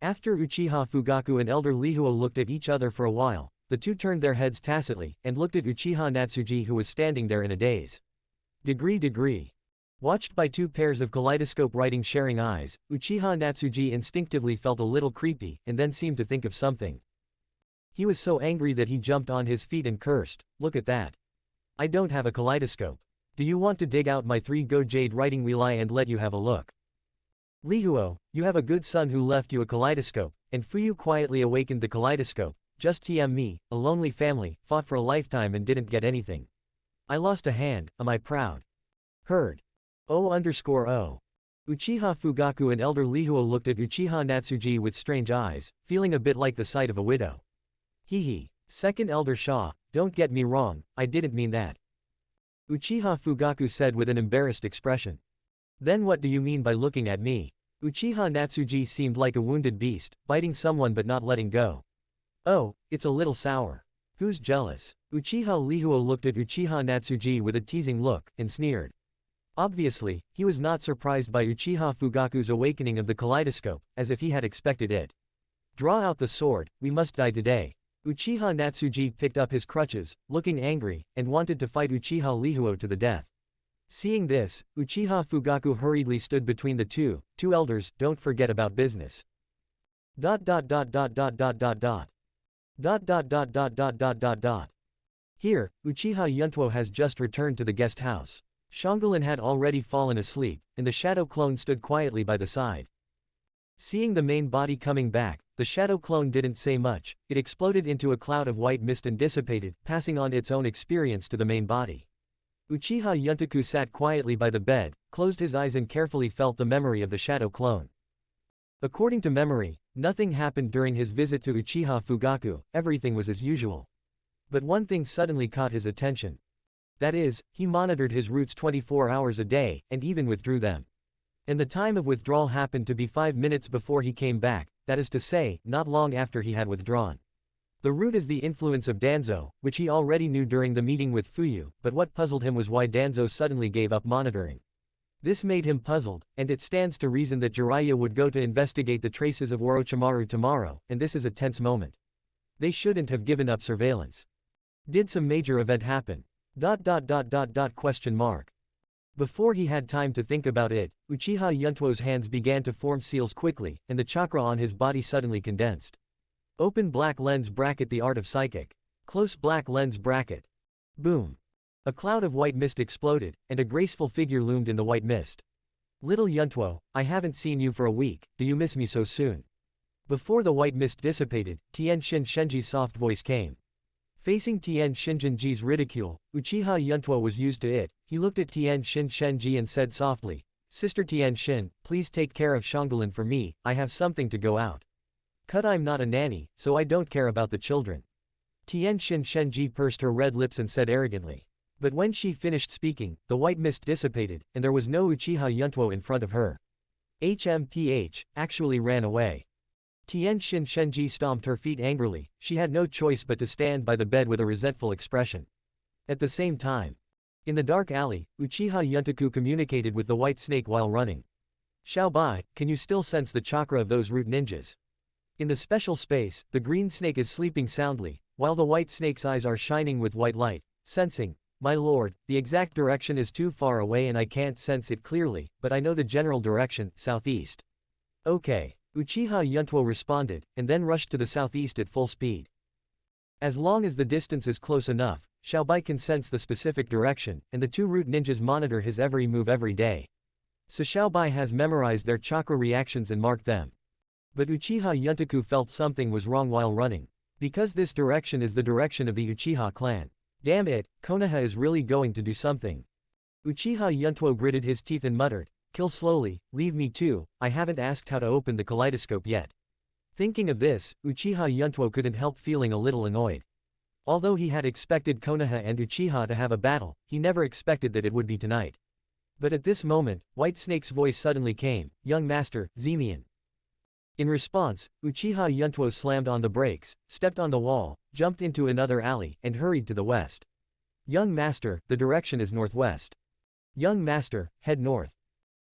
Speaker 2: After Uchiha Fugaku and Elder Lihuo looked at each other for a while, the two turned their heads tacitly, and looked at Uchiha Natsuji who was standing there in a daze. Degree. Watched by two pairs of kaleidoscope-writing sharing eyes, Uchiha Natsuji instinctively felt a little creepy, and then seemed to think of something. He was so angry that he jumped on his feet and cursed, look at that. I don't have a kaleidoscope. Do you want to dig out my 3-go jade writing wheel and let you have a look? Lihuo, you have a good son who left you a kaleidoscope, and Fuyu quietly awakened the kaleidoscope, just me, a lonely family, fought for a lifetime and didn't get anything. I lost a hand, am I proud? Heard. O_O. Uchiha Fugaku and Elder Lihuo looked at Uchiha Natsuji with strange eyes, feeling a bit like the sight of a widow. Hehe. Second Elder Shaw, don't get me wrong, I didn't mean that. Uchiha Fugaku said with an embarrassed expression. Then what do you mean by looking at me? Uchiha Natsuji seemed like a wounded beast, biting someone but not letting go. Oh, it's a little sour. Who's jealous? Uchiha Lihuo looked at Uchiha Natsuji with a teasing look, and sneered. Obviously, he was not surprised by Uchiha Fugaku's awakening of the kaleidoscope, as if he had expected it. Draw out the sword, we must die today. Uchiha Natsuji picked up his crutches, looking angry, and wanted to fight Uchiha Lihuo to the death. Seeing this, Uchiha Fugaku hurriedly stood between the two elders, don't forget about business. ... Here, Uchiha Yuntuo has just returned to the guest house. Xiaobai had already fallen asleep, and the shadow clone stood quietly by the side. Seeing the main body coming back, the shadow clone didn't say much, it exploded into a cloud of white mist and dissipated, passing on its own experience to the main body. Uchiha Yuntaku sat quietly by the bed, closed his eyes and carefully felt the memory of the shadow clone. According to memory, nothing happened during his visit to Uchiha Fugaku, everything was as usual. But one thing suddenly caught his attention. That is, he monitored his roots 24 hours a day, and even withdrew them. And the time of withdrawal happened to be 5 minutes before he came back, that is to say, not long after he had withdrawn. The root is the influence of Danzo, which he already knew during the meeting with Fuyu, but what puzzled him was why Danzo suddenly gave up monitoring. This made him puzzled, and it stands to reason that Jiraiya would go to investigate the traces of Orochimaru tomorrow, and this is a tense moment. They shouldn't have given up surveillance. Did some major event happen? ... Before he had time to think about it, Uchiha Yuntuo's hands began to form seals quickly, and the chakra on his body suddenly condensed. Open black lens bracket. The art of psychic. Close black lens bracket. Boom. A cloud of white mist exploded, and a graceful figure loomed in the white mist. Little Yuntuo, I haven't seen you for a week, do you miss me so soon? Before the white mist dissipated, Tien Shin Shenji's soft voice came. Facing Tien Shinji's ridicule, Uchiha Yuntuo was used to it. He looked at Tien Shin Shenji and said softly, Sister Tien Shin, please take care of Xiaobai for me, I have something to go out. Cut, I'm not a nanny, so I don't care about the children. Tien Shin Shenji pursed her red lips and said arrogantly. But when she finished speaking, the white mist dissipated, and there was no Uchiha Yuntuo in front of her. HMPH, actually ran away. Tien Shin Shenji stomped her feet angrily, she had no choice but to stand by the bed with a resentful expression. At the same time, In the dark alley, Uchiha Yuntuo communicated with the white snake while running. Xiaobai, can you still sense the chakra of those root ninjas? In the special space, the green snake is sleeping soundly, while the white snake's eyes are shining with white light, sensing, my lord, the exact direction is too far away and I can't sense it clearly, but I know the general direction, southeast. Okay. Uchiha Yuntuo responded, and then rushed to the southeast at full speed. As long as the distance is close enough, Xiaobai can sense the specific direction, and the two root ninjas monitor his every move every day. So Xiaobai has memorized their chakra reactions and marked them. But Uchiha Yuntuo felt something was wrong while running. Because this direction is the direction of the Uchiha clan. Damn it, Konoha is really going to do something. Uchiha Yuntuo gritted his teeth and muttered, kill slowly, leave me too, I haven't asked how to open the kaleidoscope yet. Thinking of this, Uchiha Yuntuo couldn't help feeling a little annoyed. Although he had expected Konoha and Uchiha to have a battle, he never expected that it would be tonight. But at this moment, White Snake's voice suddenly came, young master, Zemian. In response, Uchiha Yuntuo slammed on the brakes, stepped on the wall, jumped into another alley, and hurried to the west. Young master, the direction is northwest. Young master, head north.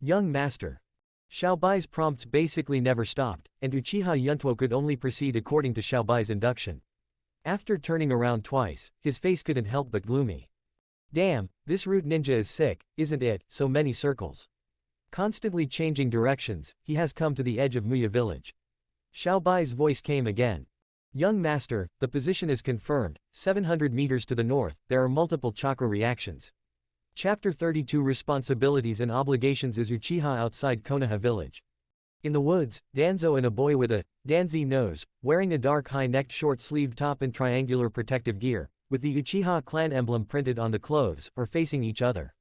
Speaker 2: Young master. Xiaobai's prompts basically never stopped, and Uchiha Yuntuo could only proceed according to Xiaobai's induction. After turning around twice, his face couldn't help but gloomy. Damn, this root ninja is sick, isn't it, so many circles. Constantly changing directions, he has come to the edge of Muya village. Xiaobai's voice came again. Young master, the position is confirmed, 700 meters to the north, there are multiple chakra reactions. Chapter 32 Responsibilities and Obligations is Uchiha outside Konoha village. In the woods, Danzo and a boy with a Danzi nose, wearing a dark high-necked short-sleeved top and triangular protective gear, with the Uchiha clan emblem printed on the clothes, are facing each other.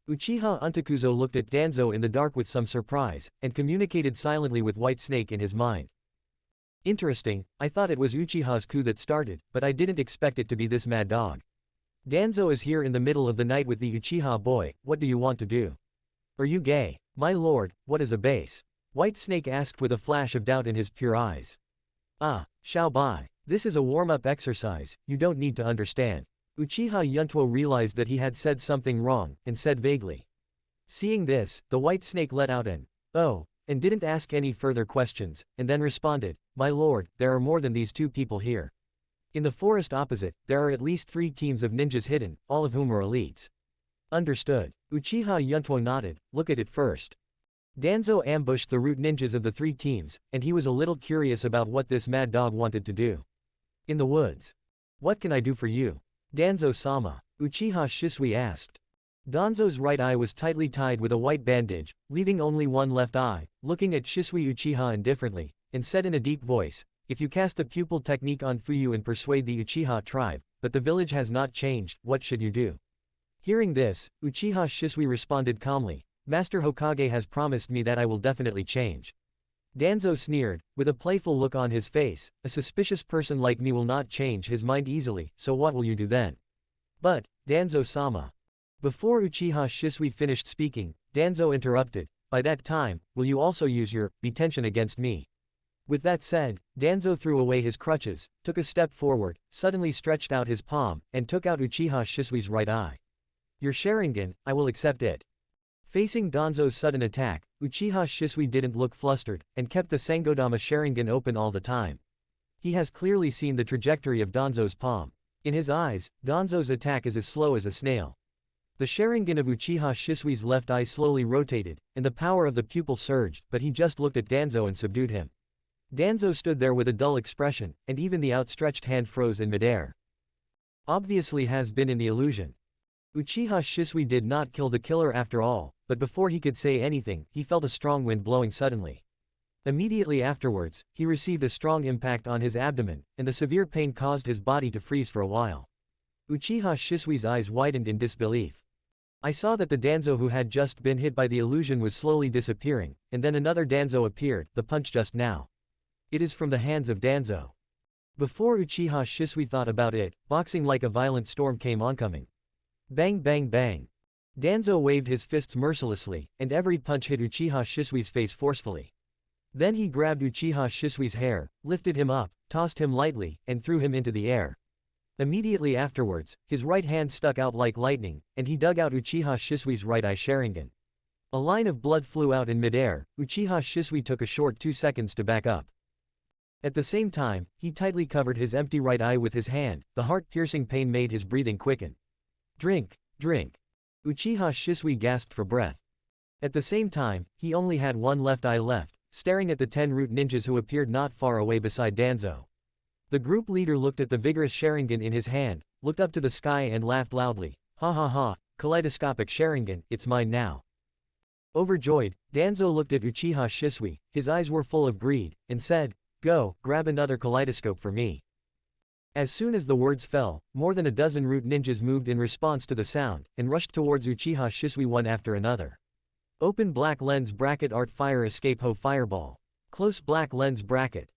Speaker 2: Uchiha Yuntuo looked at Danzo in the dark with some surprise, and communicated silently with White Snake in his mind. Interesting, I thought it was Uchiha's coup that started, but I didn't expect it to be this mad dog. Danzo is here in the middle of the night with the Uchiha boy, what do you want to do? Are you gay? My lord, what is a base? White Snake asked with a flash of doubt in his pure eyes. Ah, Xiaobai. This is a warm-up exercise, you don't need to understand. Uchiha Yuntuo realized that he had said something wrong, and said vaguely. Seeing this, the White Snake let out an, oh, and didn't ask any further questions, and then responded, my lord, there are more than these two people here. In the forest opposite, there are at least 3 teams of ninjas hidden, all of whom are elites. Understood. Uchiha Yuntuo nodded, look at it first. Danzo ambushed the root ninjas of the 3 teams, and he was a little curious about what this mad dog wanted to do. In the woods. What can I do for you? Danzo-sama. Uchiha Shisui asked. Danzo's right eye was tightly tied with a white bandage, leaving only one left eye, looking at Shisui Uchiha indifferently, and said in a deep voice, if you cast the pupil technique on Fuyu and persuade the Uchiha tribe, but the village has not changed, what should you do? Hearing this, Uchiha Shisui responded calmly, Master Hokage has promised me that I will definitely change. Danzo sneered, with a playful look on his face, a suspicious person like me will not change his mind easily, so what will you do then? But, Danzo-sama. Before Uchiha Shisui finished speaking, Danzo interrupted, by that time, will you also use your detention against me? With that said, Danzo threw away his crutches, took a step forward, suddenly stretched out his palm, and took out Uchiha Shisui's right eye. Your Sharingan, I will accept it. Facing Danzo's sudden attack, Uchiha Shisui didn't look flustered, and kept the Sangodama Sharingan open all the time. He has clearly seen the trajectory of Danzo's palm. In his eyes, Danzo's attack is as slow as a snail. The Sharingan of Uchiha Shisui's left eye slowly rotated, and the power of the pupil surged, but he just looked at Danzo and subdued him. Danzo stood there with a dull expression, and even the outstretched hand froze in midair. Obviously has been in the illusion. Uchiha Shisui did not kill the killer after all, but before he could say anything, he felt a strong wind blowing suddenly. Immediately afterwards, he received a strong impact on his abdomen, and the severe pain caused his body to freeze for a while. Uchiha Shisui's eyes widened in disbelief. I saw that the Danzo who had just been hit by the illusion was slowly disappearing, and then another Danzo appeared, the punch just now. It is from the hands of Danzo. Before Uchiha Shisui thought about it, boxing like a violent storm came oncoming. Bang bang bang. Danzo waved his fists mercilessly, and every punch hit Uchiha Shisui's face forcefully. Then he grabbed Uchiha Shisui's hair, lifted him up, tossed him lightly, and threw him into the air. Immediately afterwards, his right hand stuck out like lightning, and he dug out Uchiha Shisui's right eye Sharingan. A line of blood flew out in midair. Uchiha Shisui took a short 2 seconds to back up. At the same time, he tightly covered his empty right eye with his hand. The heart-piercing pain made his breathing quicken. Drink, drink. Uchiha Shisui gasped for breath. At the same time, he only had one left eye left, staring at the 10 root ninjas who appeared not far away beside Danzo. The group leader looked at the vigorous Sharingan in his hand, looked up to the sky and laughed loudly. Ha ha ha, kaleidoscopic Sharingan, it's mine now. Overjoyed, Danzo looked at Uchiha Shisui, his eyes were full of greed, and said, "Go, grab another kaleidoscope for me." As soon as the words fell, more than a dozen root ninjas moved in response to the sound, and rushed towards Uchiha Shisui one after another. Open black lens bracket art fire escape ho fireball. Close black lens bracket.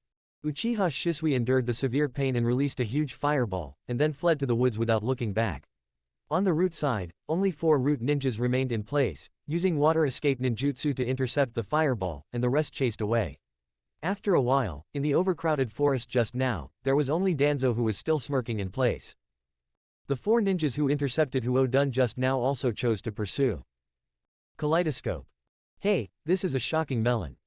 Speaker 2: Uchiha Shisui endured the severe pain and released a huge fireball, and then fled to the woods without looking back. On the root side, only 4 root ninjas remained in place, using water escape ninjutsu to intercept the fireball, and the rest chased away. After a while, in the overcrowded forest just now, there was only Danzo who was still smirking in place. The 4 ninjas who intercepted Huo-dun just now also chose to pursue. Kaleidoscope. Hey, this is a shocking melon.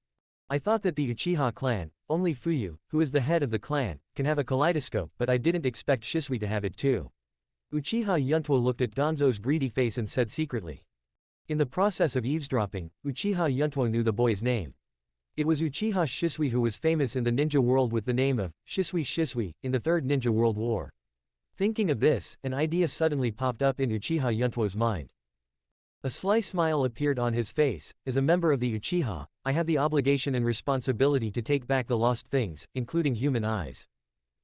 Speaker 2: I thought that the Uchiha clan, only Fuyu, who is the head of the clan, can have a kaleidoscope, but I didn't expect Shisui to have it too. Uchiha Yuntuo looked at Danzo's greedy face and said secretly. In the process of eavesdropping, Uchiha Yuntuo knew the boy's name. It was Uchiha Shisui who was famous in the ninja world with the name of Shisui Shisui in the Third Ninja World War. Thinking of this, an idea suddenly popped up in Uchiha Yuntuo's mind. A sly smile appeared on his face. As a member of the Uchiha, I have the obligation and responsibility to take back the lost things, including human eyes.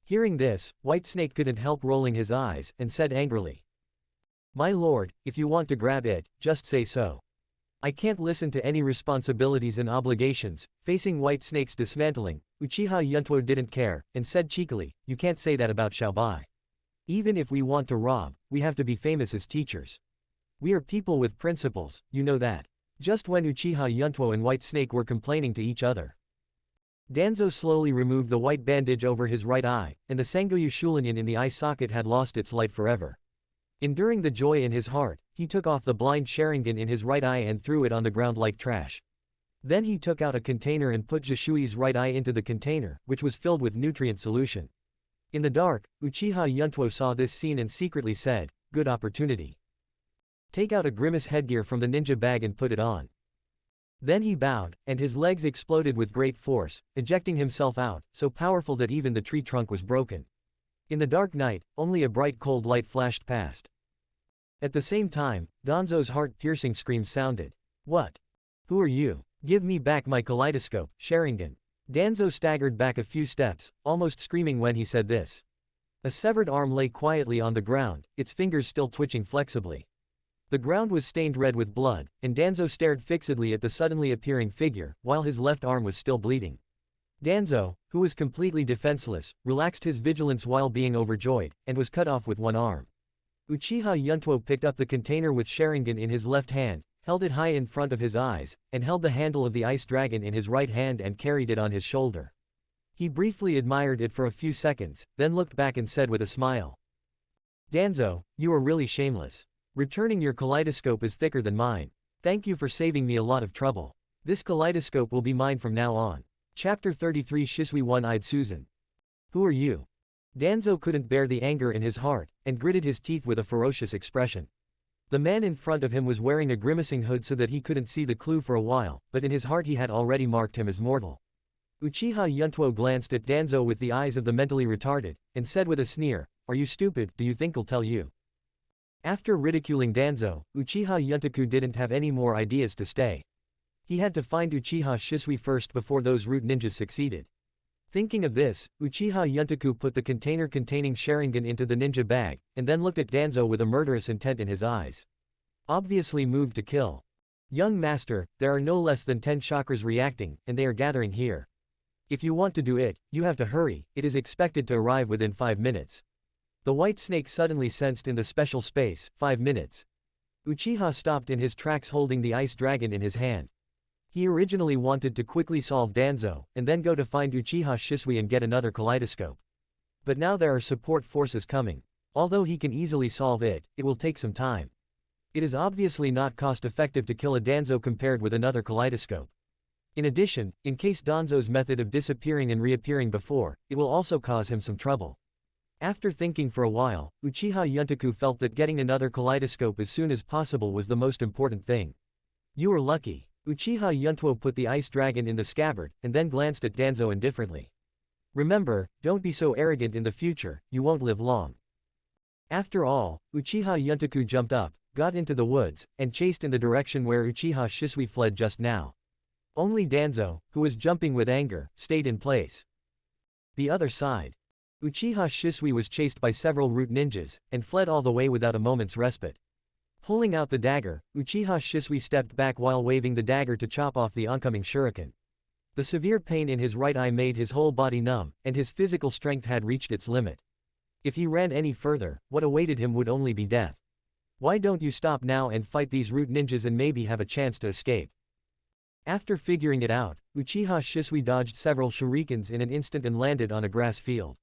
Speaker 2: Hearing this, White Snake couldn't help rolling his eyes, and said angrily. My lord, if you want to grab it, just say so. I can't listen to any responsibilities and obligations. Facing White Snake's dismantling, Uchiha Yuntuo didn't care, and said cheekily, you can't say that about Xiaobai. Even if we want to rob, we have to be famous as teachers. We are people with principles, you know that. Just when Uchiha Yuntuo and White Snake were complaining to each other, Danzo slowly removed the white bandage over his right eye, and the Sangoyu Shulinyan in the eye socket had lost its light forever. Enduring the joy in his heart, he took off the blind Sharingan in his right eye and threw it on the ground like trash. Then he took out a container and put Jishui's right eye into the container, which was filled with nutrient solution. In the dark, Uchiha Yuntuo saw this scene and secretly said, good opportunity. Take out a grimace headgear from the ninja bag and put it on. Then he bowed, and his legs exploded with great force, ejecting himself out, so powerful that even the tree trunk was broken. In the dark night, only a bright cold light flashed past. At the same time, Danzo's heart-piercing scream sounded. What? Who are you? Give me back my kaleidoscope, Sharingan. Danzo staggered back a few steps, almost screaming when he said this. A severed arm lay quietly on the ground, its fingers still twitching flexibly. The ground was stained red with blood, and Danzo stared fixedly at the suddenly appearing figure, while his left arm was still bleeding. Danzo, who was completely defenseless, relaxed his vigilance while being overjoyed, and was cut off with one arm. Uchiha Yuntuo picked up the container with Sharingan in his left hand, held it high in front of his eyes, and held the handle of the ice dragon in his right hand and carried it on his shoulder. He briefly admired it for a few seconds, then looked back and said with a smile. Danzo, you are really shameless. Returning your kaleidoscope is thicker than mine. Thank you for saving me a lot of trouble. This kaleidoscope will be mine from now on. Chapter 33 Shisui One-Eyed Susan. Who are you? Danzo couldn't bear the anger in his heart, and gritted his teeth with a ferocious expression. The man in front of him was wearing a grimacing hood so that he couldn't see the clue for a while, but in his heart he had already marked him as mortal. Uchiha Yuntuo glanced at Danzo with the eyes of the mentally retarded, and said with a sneer, are you stupid, do you think I'll tell you? After ridiculing Danzo, Uchiha Yuntaku didn't have any more ideas to stay. He had to find Uchiha Shisui first before those root ninjas succeeded. Thinking of this, Uchiha Yuntaku put the container containing Sharingan into the ninja bag, and then looked at Danzo with a murderous intent in his eyes. Obviously moved to kill. Young master, there are no less than 10 chakras reacting, and they are gathering here. If you want to do it, you have to hurry, it is expected to arrive within 5 minutes. The white snake suddenly sensed in the special space, 5 minutes. Uchiha stopped in his tracks holding the ice dragon in his hand. He originally wanted to quickly solve Danzo, and then go to find Uchiha Shisui and get another kaleidoscope. But now there are support forces coming. Although he can easily solve it, it will take some time. It is obviously not cost-effective to kill a Danzo compared with another kaleidoscope. In addition, in case Danzo's method of disappearing and reappearing before, it will also cause him some trouble. After thinking for a while, Uchiha Yuntuo felt that getting another kaleidoscope as soon as possible was the most important thing. You were lucky. Uchiha Yuntuo put the ice dragon in the scabbard, and then glanced at Danzo indifferently. Remember, don't be so arrogant in the future, you won't live long. After all, Uchiha Yuntuo jumped up, got into the woods, and chased in the direction where Uchiha Shisui fled just now. Only Danzo, who was jumping with anger, stayed in place. The other side. Uchiha Shisui was chased by several root ninjas, and fled all the way without a moment's respite. Pulling out the dagger, Uchiha Shisui stepped back while waving the dagger to chop off the oncoming shuriken. The severe pain in his right eye made his whole body numb, and his physical strength had reached its limit. If he ran any further, what awaited him would only be death. Why don't you stop now and fight these root ninjas and maybe have a chance to escape? After figuring it out, Uchiha Shisui dodged several shurikens in an instant and landed on a grass field.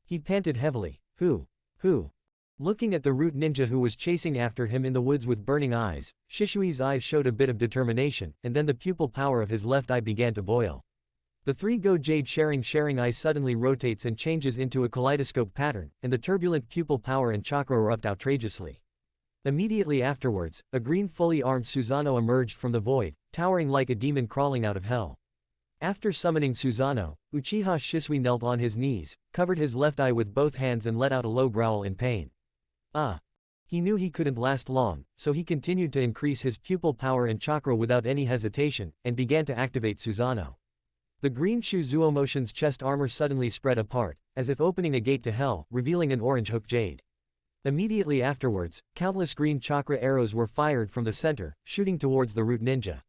Speaker 2: He panted heavily. Who? Looking at the root ninja who was chasing after him in the woods with burning eyes, Shisui's eyes showed a bit of determination, and then the pupil power of his left eye began to boil. The 3-go jade sharing eye suddenly rotates and changes into a kaleidoscope pattern, and the turbulent pupil power and chakra erupt outrageously. Immediately afterwards, a green fully armed Susanoo emerged from the void, towering like a demon crawling out of hell. After summoning Susanoo, Uchiha Shisui knelt on his knees, covered his left eye with both hands and let out a low growl in pain. He knew he couldn't last long, so he continued to increase his pupil power and chakra without any hesitation, and began to activate Susanoo. The green Shuzuomotion's chest armor suddenly spread apart, as if opening a gate to hell, revealing an orange hook jade. Immediately afterwards, countless green chakra arrows were fired from the center, shooting towards the root ninja.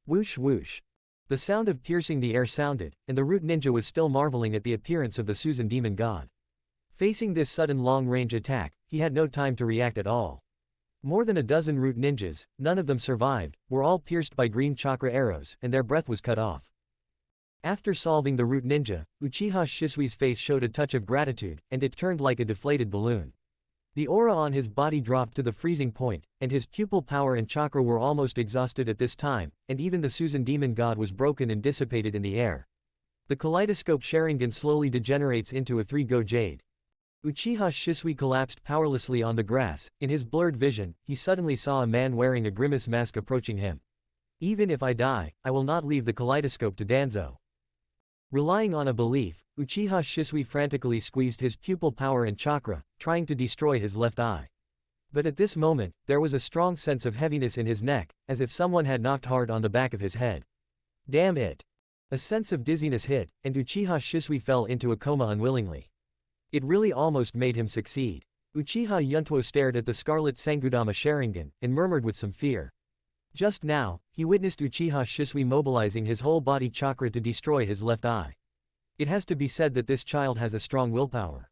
Speaker 2: Whoosh whoosh. The sound of piercing the air sounded, and the root ninja was still marveling at the appearance of the Susan demon god. Facing this sudden long-range attack, he had no time to react at all. More than a dozen root ninjas, none of them survived, were all pierced by green chakra arrows, and their breath was cut off. After solving the root ninja, Uchiha Shisui's face showed a touch of gratitude, and it turned like a deflated balloon. The aura on his body dropped to the freezing point, and his pupil power and chakra were almost exhausted at this time, and even the Susan demon god was broken and dissipated in the air. The kaleidoscope Sharingan slowly degenerates into a 3-go jade. Uchiha Shisui collapsed powerlessly on the grass. In his blurred vision, he suddenly saw a man wearing a grimace mask approaching him. Even if I die, I will not leave the kaleidoscope to Danzo. Relying on a belief, Uchiha Shisui frantically squeezed his pupil power and chakra, trying to destroy his left eye. But at this moment, there was a strong sense of heaviness in his neck, as if someone had knocked hard on the back of his head. Damn it! A sense of dizziness hit, and Uchiha Shisui fell into a coma unwillingly. It really almost made him succeed. Uchiha Yuntuo stared at the scarlet Sangudama Sharingan, and murmured with some fear. Just now, he witnessed Uchiha Shisui mobilizing his whole body chakra to destroy his left eye. It has to be said that this child has a strong willpower.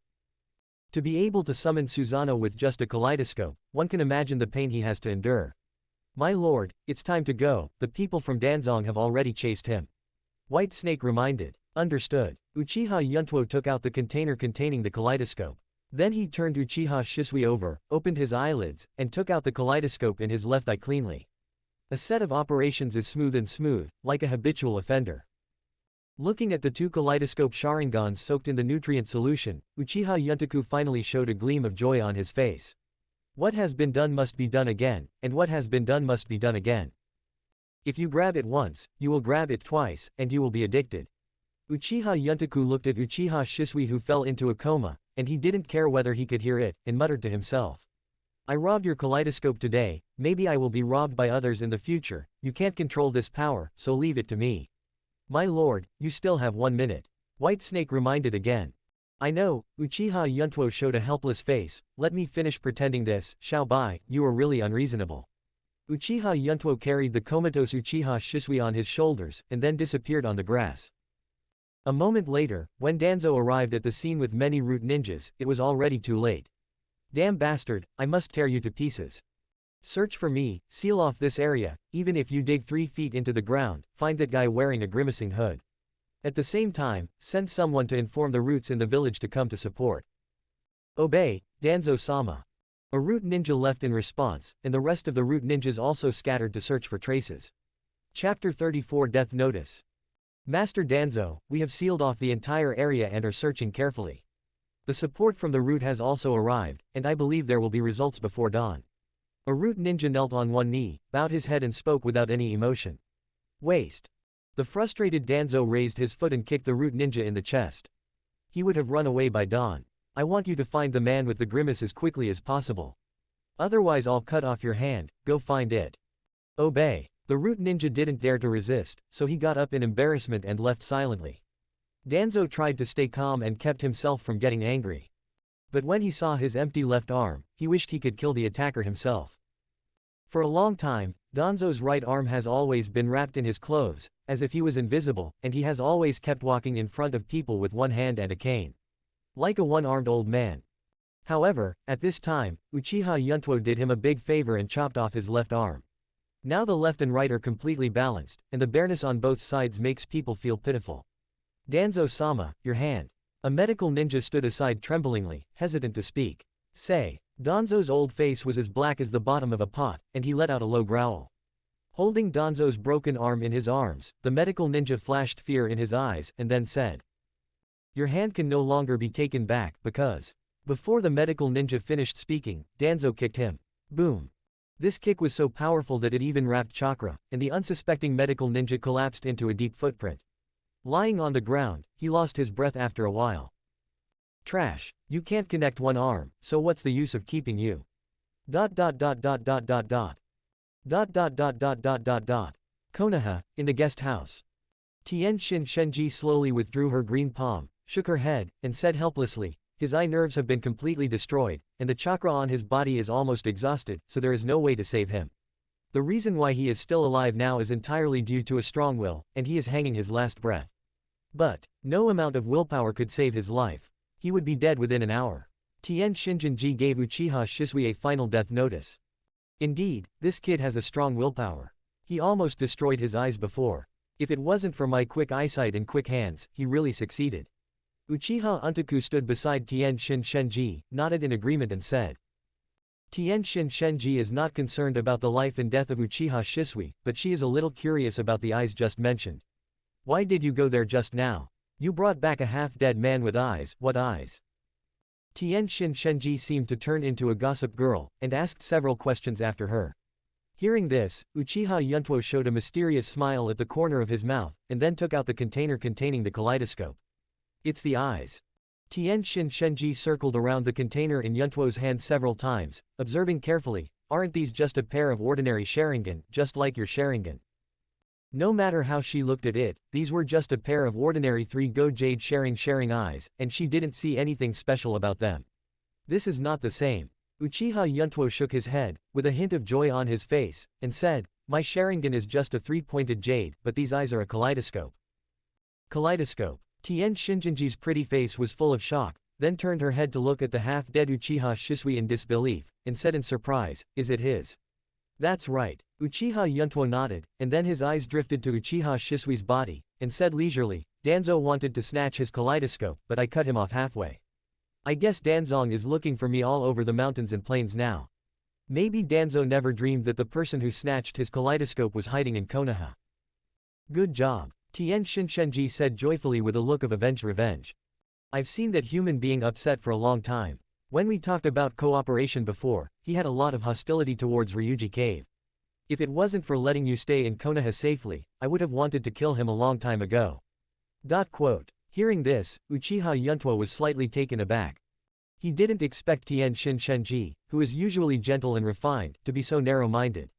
Speaker 2: To be able to summon Susanoo with just a kaleidoscope, one can imagine the pain he has to endure. My lord, it's time to go, the people from Danzong have already chased him. White Snake reminded. Understood. Uchiha Yuntuo took out the container containing the kaleidoscope. Then he turned Uchiha Shisui over, opened his eyelids, and took out the kaleidoscope in his left eye cleanly. A set of operations is smooth, like a habitual offender. Looking at the 2 kaleidoscope Sharingans soaked in the nutrient solution, Uchiha Yuntuo finally showed a gleam of joy on his face. What has been done must be done again, and what has been done must be done again. If you grab it once, you will grab it twice, and you will be addicted. Uchiha Yuntuo looked at Uchiha Shisui who fell into a coma, and he didn't care whether he could hear it, and muttered to himself. I robbed your kaleidoscope today, maybe I will be robbed by others in the future. You can't control this power, so leave it to me. My lord, you still have 1 minute. White Snake reminded again. I know, Uchiha Yuntuo showed a helpless face. Let me finish pretending this. Xiaobai, you are really unreasonable. Uchiha Yuntuo carried the comatose Uchiha Shisui on his shoulders, and then disappeared on the grass. A moment later, when Danzo arrived at the scene with many root ninjas, it was already too late. Damn bastard, I must tear you to pieces. Search for me, seal off this area, even if you dig 3 feet into the ground, find that guy wearing a grimacing hood. At the same time, send someone to inform the roots in the village to come to support. Obey, Danzo-sama. A root ninja left in response, and the rest of the root ninjas also scattered to search for traces. Chapter 34 Death Notice. Master Danzo, we have sealed off the entire area and are searching carefully. The support from the root has also arrived, and I believe there will be results before dawn. A root ninja knelt on one knee, bowed his head and spoke without any emotion. Waste. The frustrated Danzo raised his foot and kicked the root ninja in the chest. He would have run away by dawn. I want you to find the man with the grimace as quickly as possible. Otherwise I'll cut off your hand, go find it. Obey. The root ninja didn't dare to resist, so he got up in embarrassment and left silently. Danzo tried to stay calm and kept himself from getting angry. But when he saw his empty left arm, he wished he could kill the attacker himself. For a long time, Danzo's right arm has always been wrapped in his clothes, as if he was invisible, and he has always kept walking in front of people with one hand and a cane. Like a one-armed old man. However, at this time, Uchiha Yuntuo did him a big favor and chopped off his left arm. Now the left and right are completely balanced, and the bareness on both sides makes people feel pitiful. Danzo-sama, your hand. A medical ninja stood aside tremblingly, hesitant to speak. Say. Danzo's old face was as black as the bottom of a pot, and he let out a low growl. Holding Danzo's broken arm in his arms, the medical ninja flashed fear in his eyes, and then said, your hand can no longer be taken back, because. Before the medical ninja finished speaking, Danzo kicked him. Boom. This kick was so powerful that it even wrapped chakra, and the unsuspecting medical ninja collapsed into a deep footprint. Lying on the ground, he lost his breath after a while. Trash. You can't connect one arm, so what's the use of keeping you? Konoha, in the guest house. Tianxin Shenji slowly withdrew her green palm, shook her head, and said helplessly, his eye nerves have been completely destroyed, and the chakra on his body is almost exhausted, so there is no way to save him. The reason why he is still alive now is entirely due to a strong will, and he is hanging his last breath. But, no amount of willpower could save his life. He would be dead within an hour. Tien Shinjinji gave Uchiha Shisui a final death notice. Indeed, this kid has a strong willpower. He almost destroyed his eyes before. If it wasn't for my quick eyesight and quick hands, he really succeeded. Uchiha Untaku stood beside Tien Shin Shenji, nodded in agreement and said. Tien Shin Shenji is not concerned about the life and death of Uchiha Shisui, but she is a little curious about the eyes just mentioned. Why did you go there just now? You brought back a half-dead man with eyes, what eyes? Tien Shin Shenji seemed to turn into a gossip girl, and asked several questions after her. Hearing this, Uchiha Yuntuo showed a mysterious smile at the corner of his mouth, and then took out the container containing the kaleidoscope. It's the eyes. Tien Shin Shenji circled around the container in Yuntuo's hand several times, observing carefully, aren't these just a pair of ordinary Sharingan, just like your Sharingan? No matter how she looked at it, these were just a pair of ordinary 3-go jade sharing eyes, and she didn't see anything special about them. This is not the same. Uchiha Yuntuo shook his head, with a hint of joy on his face, and said, my Sharingan is just a 3-pointed jade, but these eyes are a kaleidoscope. Kaleidoscope. Tien Shinjinji's pretty face was full of shock, then turned her head to look at the half-dead Uchiha Shisui in disbelief, and said in surprise, is it his? That's right. Uchiha Yuntuo nodded, and then his eyes drifted to Uchiha Shisui's body, and said leisurely, Danzo wanted to snatch his kaleidoscope, but I cut him off halfway. I guess Danzong is looking for me all over the mountains and plains now. Maybe Danzo never dreamed that the person who snatched his kaleidoscope was hiding in Konoha. Good job. Tien Shinji said joyfully with a look of revenge. I've seen that human being upset for a long time. When we talked about cooperation before, he had a lot of hostility towards Ryūchi Cave. If it wasn't for letting you stay in Konoha safely, I would have wanted to kill him a long time ago. Hearing this, Uchiha Yuntuo was slightly taken aback. He didn't expect Tien Shinji, who is usually gentle and refined, to be so narrow-minded.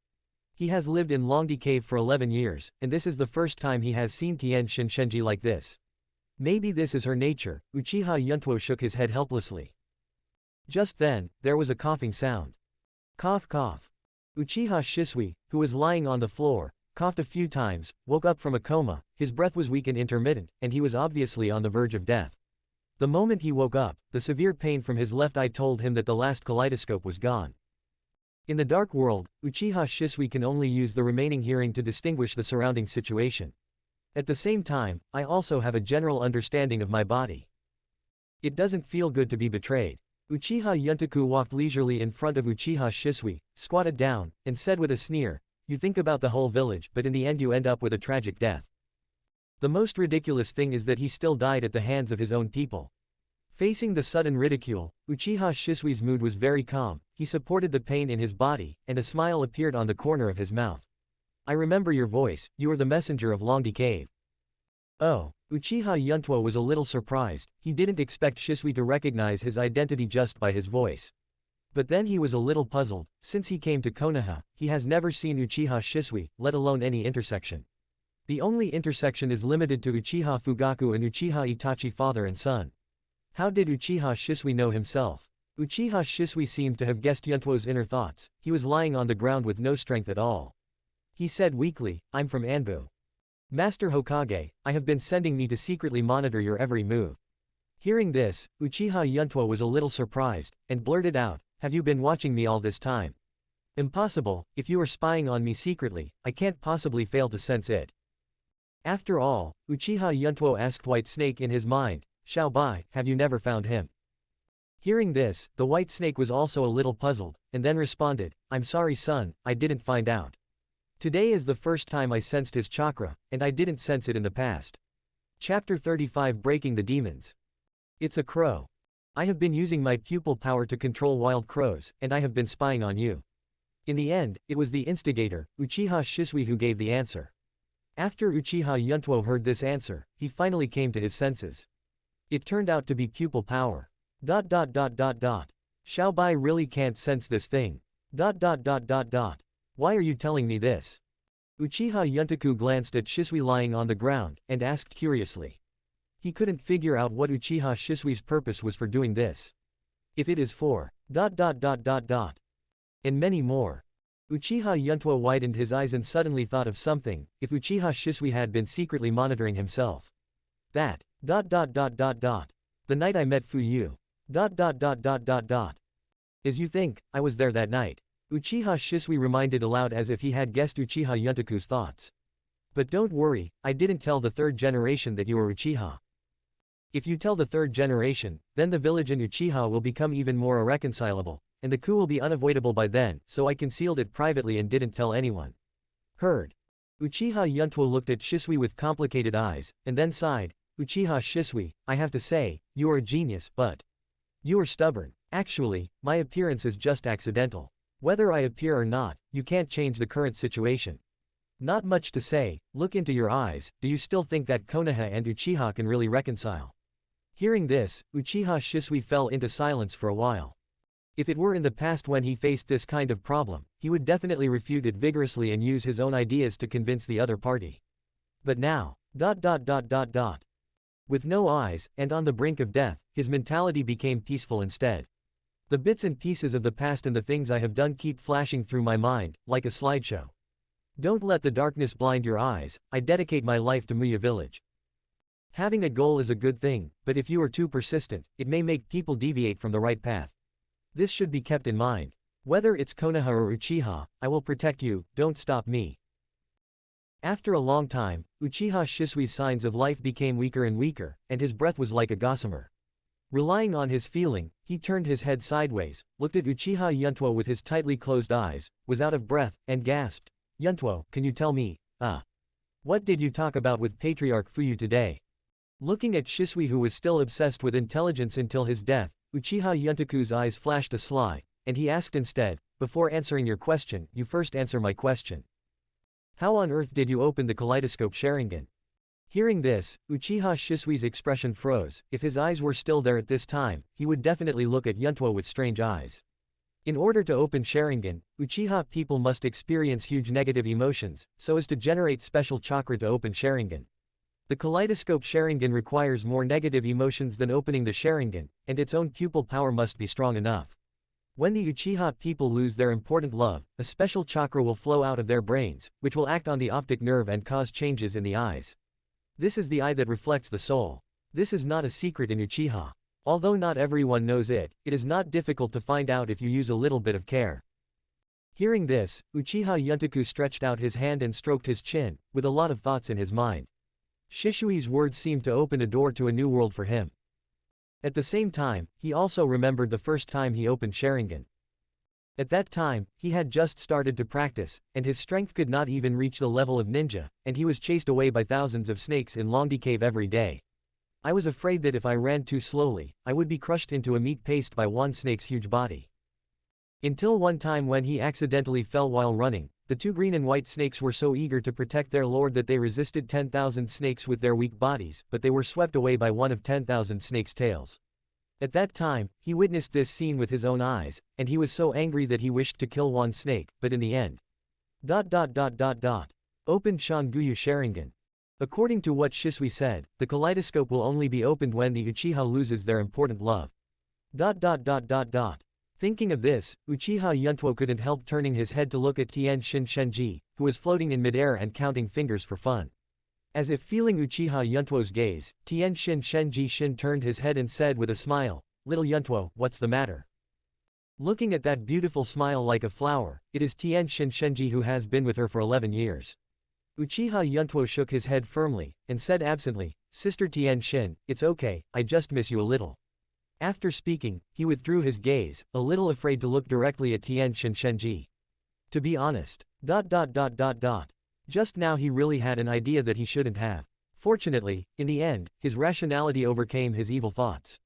Speaker 2: He has lived in Ryūchi Cave for 11 years, and this is the first time he has seen Tien Shinji like this. Maybe this is her nature. Uchiha Yuntuo shook his head helplessly. Just then, there was a coughing sound. Cough cough. Uchiha Shisui, who was lying on the floor, coughed a few times, woke up from a coma, his breath was weak and intermittent, and he was obviously on the verge of death. The moment he woke up, the severe pain from his left eye told him that the last kaleidoscope was gone. In the dark world, Uchiha Shisui can only use the remaining hearing to distinguish the surrounding situation. At the same time, I also have a general understanding of my body. It doesn't feel good to be betrayed. Uchiha Yuntuo walked leisurely in front of Uchiha Shisui, squatted down, and said with a sneer, "You think about the whole village, but in the end you end up with a tragic death. The most ridiculous thing is that he still died at the hands of his own people." Facing the sudden ridicule, Uchiha Shisui's mood was very calm, he supported the pain in his body, and a smile appeared on the corner of his mouth. "I remember your voice, you are the messenger of Ryūchi Cave." Oh, Uchiha Yuntuo was a little surprised, he didn't expect Shisui to recognize his identity just by his voice. But then he was a little puzzled, since he came to Konoha, he has never seen Uchiha Shisui, let alone any intersection. The only intersection is limited to Uchiha Fugaku and Uchiha Itachi father and son. How did Uchiha Shisui know himself? Uchiha Shisui seemed to have guessed Yuntuo's inner thoughts, he was lying on the ground with no strength at all. He said weakly, "I'm from Anbu. Master Hokage, I have been sending me to secretly monitor your every move." Hearing this, Uchiha Yuntuo was a little surprised, and blurted out, "Have you been watching me all this time?" "Impossible, if you are spying on me secretly, I can't possibly fail to sense it." After all, Uchiha Yuntuo asked White Snake in his mind, "Xiaobai, have you never found him?" Hearing this, the White Snake was also a little puzzled, and then responded, "I'm sorry son, I didn't find out. Today is the first time I sensed his chakra, and I didn't sense it in the past." Chapter 35 Breaking the Demons. It's a crow. I have been using my pupil power to control wild crows, and I have been spying on you. In the end, it was the instigator, Uchiha Shisui who gave the answer. After Uchiha Yuntuo heard this answer, he finally came to his senses. It turned out to be pupil power. Xiaobai really can't sense this thing. Why are you telling me this? Uchiha Yuntuo glanced at Shisui lying on the ground, and asked curiously. He couldn't figure out what Uchiha Shisui's purpose was for doing this. If it is for ... and many more. Uchiha Yuntuo widened his eyes and suddenly thought of something, if Uchiha Shisui had been secretly monitoring himself. That ... the night I met Fuyu ... As you think, I was there that night. Uchiha Shisui reminded aloud as if he had guessed Uchiha Yuntuo's thoughts. But don't worry, I didn't tell the third generation that you are Uchiha. If you tell the third generation, then the village and Uchiha will become even more irreconcilable, and the coup will be unavoidable by then, so I concealed it privately and didn't tell anyone. Heard. Uchiha Yuntuo looked at Shisui with complicated eyes, and then sighed, Uchiha Shisui, I have to say, you are a genius, but you are stubborn. Actually, my appearance is just accidental. Whether I appear or not, you can't change the current situation. Not much to say, look into your eyes, do you still think that Konoha and Uchiha can really reconcile? Hearing this, Uchiha Shisui fell into silence for a while. If it were in the past when he faced this kind of problem, he would definitely refute it vigorously and use his own ideas to convince the other party. But now, ... With no eyes, and on the brink of death, his mentality became peaceful instead. The bits and pieces of the past and the things I have done keep flashing through my mind, like a slideshow. Don't let the darkness blind your eyes, I dedicate my life to Muya village. Having a goal is a good thing, but if you are too persistent, it may make people deviate from the right path. This should be kept in mind. Whether it's Konoha or Uchiha, I will protect you, don't stop me. After a long time, Uchiha Shisui's signs of life became weaker and weaker, and his breath was like a gossamer. Relying on his feeling, he turned his head sideways, looked at Uchiha Yuntuo with his tightly closed eyes, was out of breath, and gasped, Yuntuo, can you tell me, what did you talk about with Patriarch Fuyu today? Looking at Shisui who was still obsessed with intelligence until his death, Uchiha Yuntuo's eyes flashed a sly, and he asked instead, before answering your question, you first answer my question. How on earth did you open the kaleidoscope Sharingan? Hearing this, Uchiha Shisui's expression froze. If his eyes were still there at this time, he would definitely look at Yuntuo with strange eyes. In order to open Sharingan, Uchiha people must experience huge negative emotions, so as to generate special chakra to open Sharingan. The kaleidoscope Sharingan requires more negative emotions than opening the Sharingan, and its own pupil power must be strong enough. When the Uchiha people lose their important love, a special chakra will flow out of their brains, which will act on the optic nerve and cause changes in the eyes. This is the eye that reflects the soul. This is not a secret in Uchiha. Although not everyone knows it, it is not difficult to find out if you use a little bit of care. Hearing this, Uchiha Yuntuo stretched out his hand and stroked his chin, with a lot of thoughts in his mind. Shisui's words seemed to open a door to a new world for him. At the same time, he also remembered the first time he opened Sharingan. At that time, he had just started to practice, and his strength could not even reach the level of ninja, and he was chased away by thousands of snakes in Longdi Cave every day. I was afraid that if I ran too slowly, I would be crushed into a meat paste by one snake's huge body. Until one time when he accidentally fell while running, the two green and white snakes were so eager to protect their lord that they resisted 10,000 snakes with their weak bodies, but they were swept away by one of 10,000 snakes' tails. At that time, he witnessed this scene with his own eyes, and he was so angry that he wished to kill one snake, but in the end. Opened Shanguyu Sharingan. According to what Shisui said, the kaleidoscope will only be opened when the Uchiha loses their important love. Thinking of this, Uchiha Yuntuo couldn't help turning his head to look at Tien Shin Shenji, who was floating in midair and counting fingers for fun. As if feeling Uchiha Yuntuo's gaze, Tien Shin Shenji turned his head and said with a smile, "Little Yuntuo, what's the matter?" Looking at that beautiful smile like a flower, it is Tien Shin Shenji who has been with her for 11 years. Uchiha Yuntuo shook his head firmly, and said absently, "Sister Tien Shin, it's okay, I just miss you a little." After speaking, he withdrew his gaze, a little afraid to look directly at Tien Shin Shenji. To be honest. Just now he really had an idea that he shouldn't have. Fortunately, in the end, his rationality overcame his evil thoughts.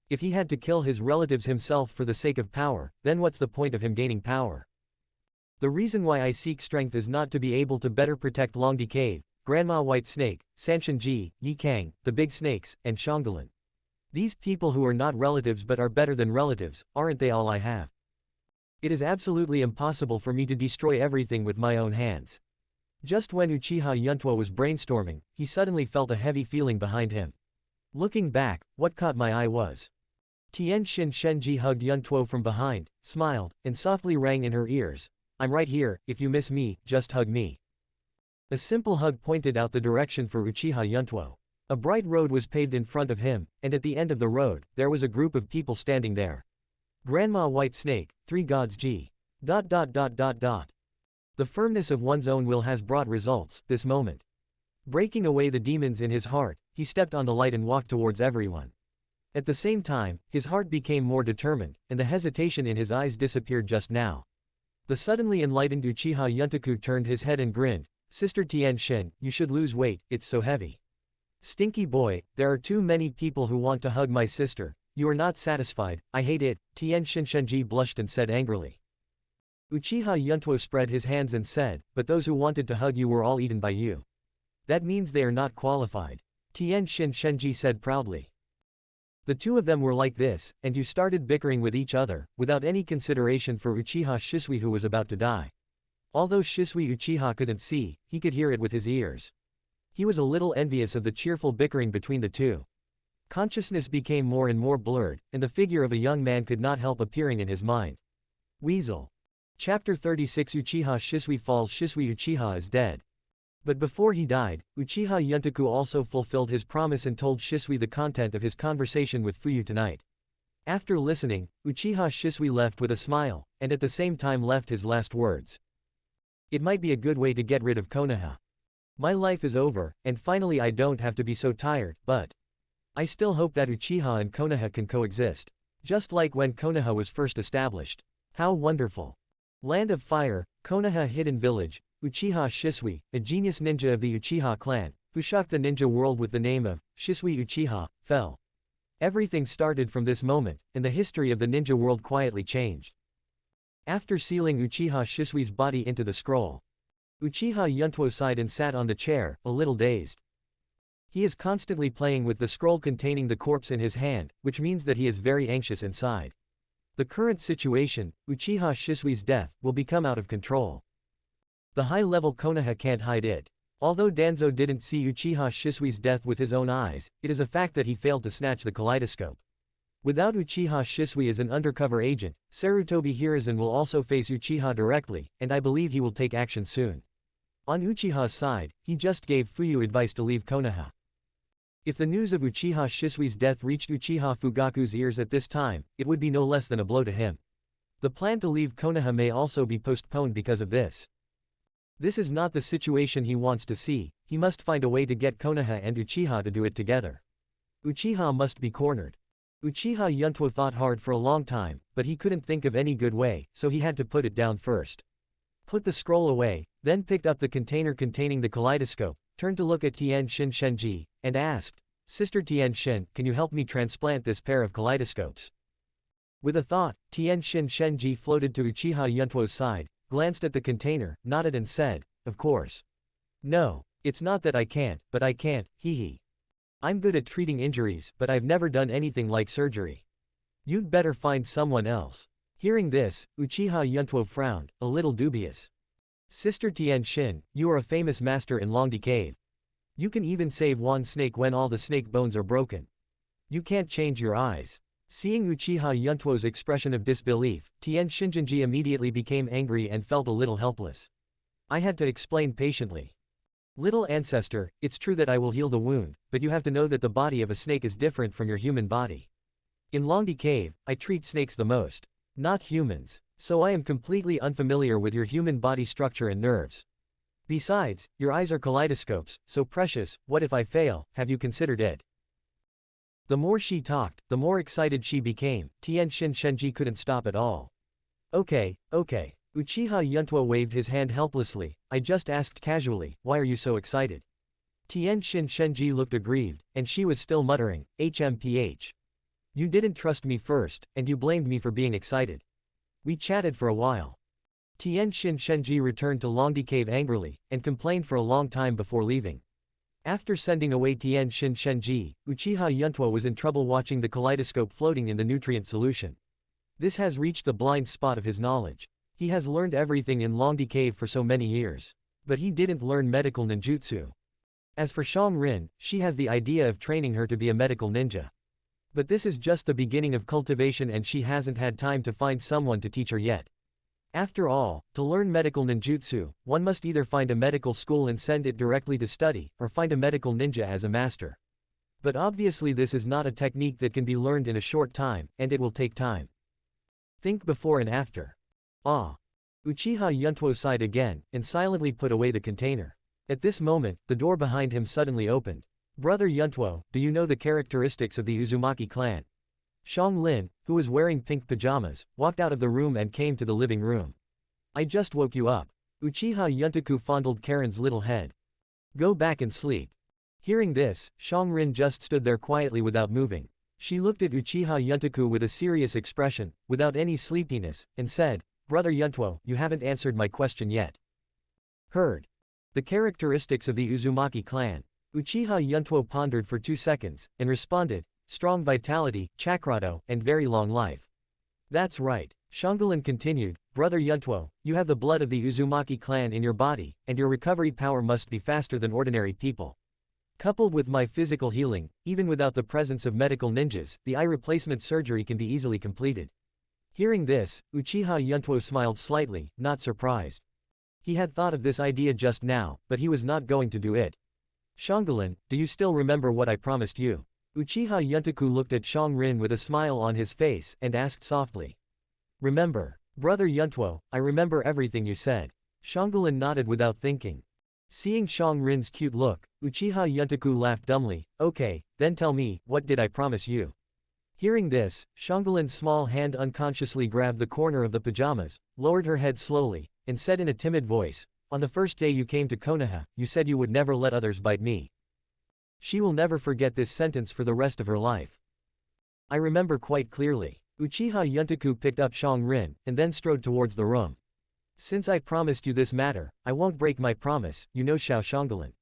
Speaker 2: If he had to kill his relatives himself for the sake of power, then what's the point of him gaining power? The reason why I seek strength is not to be able to better protect Longdi Cave, Grandma White Snake, Sanshinji, Ye Cang, the Big Snakes, and Shanggulan. These people who are not relatives but are better than relatives, aren't they all I have? It is absolutely impossible for me to destroy everything with my own hands. Just when Uchiha Yuntuo was brainstorming, he suddenly felt a heavy feeling behind him. Looking back, what caught my eye was Tien Shin Shenji hugged Yuntuo from behind, smiled, and softly rang in her ears, "I'm right here, if you miss me, just hug me." A simple hug pointed out the direction for Uchiha Yuntuo. A bright road was paved in front of him, and at the end of the road, there was a group of people standing there. Grandma White Snake, 3 gods G. The firmness of one's own will has brought results, this moment. Breaking away the demons in his heart, he stepped on the light and walked towards everyone. At the same time, his heart became more determined, and the hesitation in his eyes disappeared just now. The suddenly enlightened Uchiha Yuntaku turned his head and grinned, "Sister Tien Shin, you should lose weight, it's so heavy." "Stinky boy, there are too many people who want to hug my sister, you are not satisfied, I hate it," Tien Shin Shenji blushed and said angrily. Uchiha Yuntuo spread his hands and said, "But those who wanted to hug you were all eaten by you. That means they are not qualified," Tien Shin Shenji said proudly. "The two of them were like this, and you started bickering with each other, without any consideration for Uchiha Shisui who was about to die." Although Shisui Uchiha couldn't see, he could hear it with his ears. He was a little envious of the cheerful bickering between the two. Consciousness became more and more blurred, and the figure of a young man could not help appearing in his mind. Weasel. Chapter 36 Uchiha Shisui falls. Shisui Uchiha is dead. But before he died, Uchiha Yuntaku also fulfilled his promise and told Shisui the content of his conversation with Fuyu tonight. After listening, Uchiha Shisui left with a smile, and at the same time left his last words. "It might be a good way to get rid of Konoha. My life is over, and finally I don't have to be so tired, but I still hope that Uchiha and Konoha can coexist. Just like when Konoha was first established. How wonderful. Land of Fire, Konoha Hidden Village, Uchiha Shisui, a genius ninja of the Uchiha clan, who shocked the ninja world with the name of Shisui Uchiha, fell. Everything started from this moment, and the history of the ninja world quietly changed. After sealing Uchiha Shisui's body into the scroll, Uchiha Yuntuo sighed and sat on the chair, a little dazed. He is constantly playing with the scroll containing the corpse in his hand, which means that he is very anxious inside. The current situation, Uchiha Shisui's death, will become out of control. The high-level Konoha can't hide it. Although Danzo didn't see Uchiha Shisui's death with his own eyes, it is a fact that he failed to snatch the kaleidoscope. Without Uchiha Shisui as an undercover agent, Sarutobi Hiruzen will also face Uchiha directly, and I believe he will take action soon. On Uchiha's side, he just gave Fuyu advice to leave Konoha. If the news of Uchiha Shisui's death reached Uchiha Fugaku's ears at this time, it would be no less than a blow to him. The plan to leave Konoha may also be postponed because of this. This is not the situation he wants to see, he must find a way to get Konoha and Uchiha to do it together. Uchiha must be cornered. Uchiha Yuntuo thought hard for a long time, but he couldn't think of any good way, so he had to put it down first. Put the scroll away, then picked up the container containing the kaleidoscope, turned to look at Tian Xin Shenji, and asked, "Sister Tian Xin, can you help me transplant this pair of kaleidoscopes?" With a thought, Tian Xin Shenji floated to Uchiha Yuntuo's side, glanced at the container, nodded and said, "Of course. No, it's not that I can't, but I can't, hee. I'm good at treating injuries, but I've never done anything like surgery. You'd better find someone else." Hearing this, Uchiha Yuntuo frowned, a little dubious. "Sister Tian Xin, you are a famous master in Ryūchi Cave. You can even save one snake when all the snake bones are broken. You can't change your eyes." Seeing Uchiha Yuntuo's expression of disbelief, Tian Shinjinji immediately became angry and felt a little helpless. I had to explain patiently. "Little ancestor, it's true that I will heal the wound, but you have to know that the body of a snake is different from your human body. In Ryūchi Cave, I treat snakes the most, not humans, so I am completely unfamiliar with your human body structure and nerves. Besides, your eyes are kaleidoscopes, so precious, what if I fail, have you considered it?" The more she talked, the more excited she became. Tian Xin Shenji couldn't stop at all. Okay. Uchiha Yuntuo waved his hand helplessly. "I just asked casually, why are you so excited?" Tian Xin Shenji looked aggrieved, and she was still muttering, "HMPH. You didn't trust me first, and you blamed me for being excited." We chatted for a while. Tian Xin Shenji returned to Ryūchi Cave angrily, and complained for a long time before leaving. After sending away Tian Xin Shenji, Uchiha Yuntuo was in trouble watching the kaleidoscope floating in the nutrient solution. This has reached the blind spot of his knowledge. He has learned everything in Ryūchi Cave for so many years. But he didn't learn medical ninjutsu. As for Xiang Rin, she has the idea of training her to be a medical ninja. But this is just the beginning of cultivation and she hasn't had time to find someone to teach her yet. After all, to learn medical ninjutsu, one must either find a medical school and send it directly to study, or find a medical ninja as a master. But obviously this is not a technique that can be learned in a short time, and it will take time. Think before and after. Ah. Uchiha Yuntuo sighed again, and silently put away the container. At this moment, the door behind him suddenly opened. "Brother Yuntuo, do you know the characteristics of the Uzumaki clan?" Xiang Lin, who was wearing pink pajamas, walked out of the room and came to the living room. "I just woke you up." Uchiha Yuntaku fondled Karen's little head. "Go back and sleep." Hearing this, Xiang Rin just stood there quietly without moving. She looked at Uchiha Yuntaku with a serious expression, without any sleepiness, and said, "Brother Yuntuo, you haven't answered my question yet." Heard. The characteristics of the Uzumaki clan. Uchiha Yuntuo pondered for 2 seconds, and responded, "Strong vitality, chakrado, and very long life." "That's right." Shangalin continued, "Brother Yuntuo, you have the blood of the Uzumaki clan in your body, and your recovery power must be faster than ordinary people. Coupled with my physical healing, even without the presence of medical ninjas, the eye replacement surgery can be easily completed." Hearing this, Uchiha Yuntuo smiled slightly, not surprised. He had thought of this idea just now, but he was not going to do it. "Shangalin, do you still remember what I promised you?" Uchiha Yuntaku looked at Xiang Rin with a smile on his face, and asked softly. "Remember. Brother Yuntuo, I remember everything you said." Shangalin nodded without thinking. Seeing Xiang Rin's cute look, Uchiha Yuntaku laughed dumbly. "Okay, then tell me, what did I promise you?" Hearing this, Shangalin's small hand unconsciously grabbed the corner of the pajamas, lowered her head slowly, and said in a timid voice, "On the first day you came to Konoha, you said you would never let others bite me." She will never forget this sentence for the rest of her life. "I remember quite clearly." Uchiha Yuntaku picked up Xiang Rin, and then strode towards the room. "Since I promised you this matter, I won't break my promise, you know Shangalin."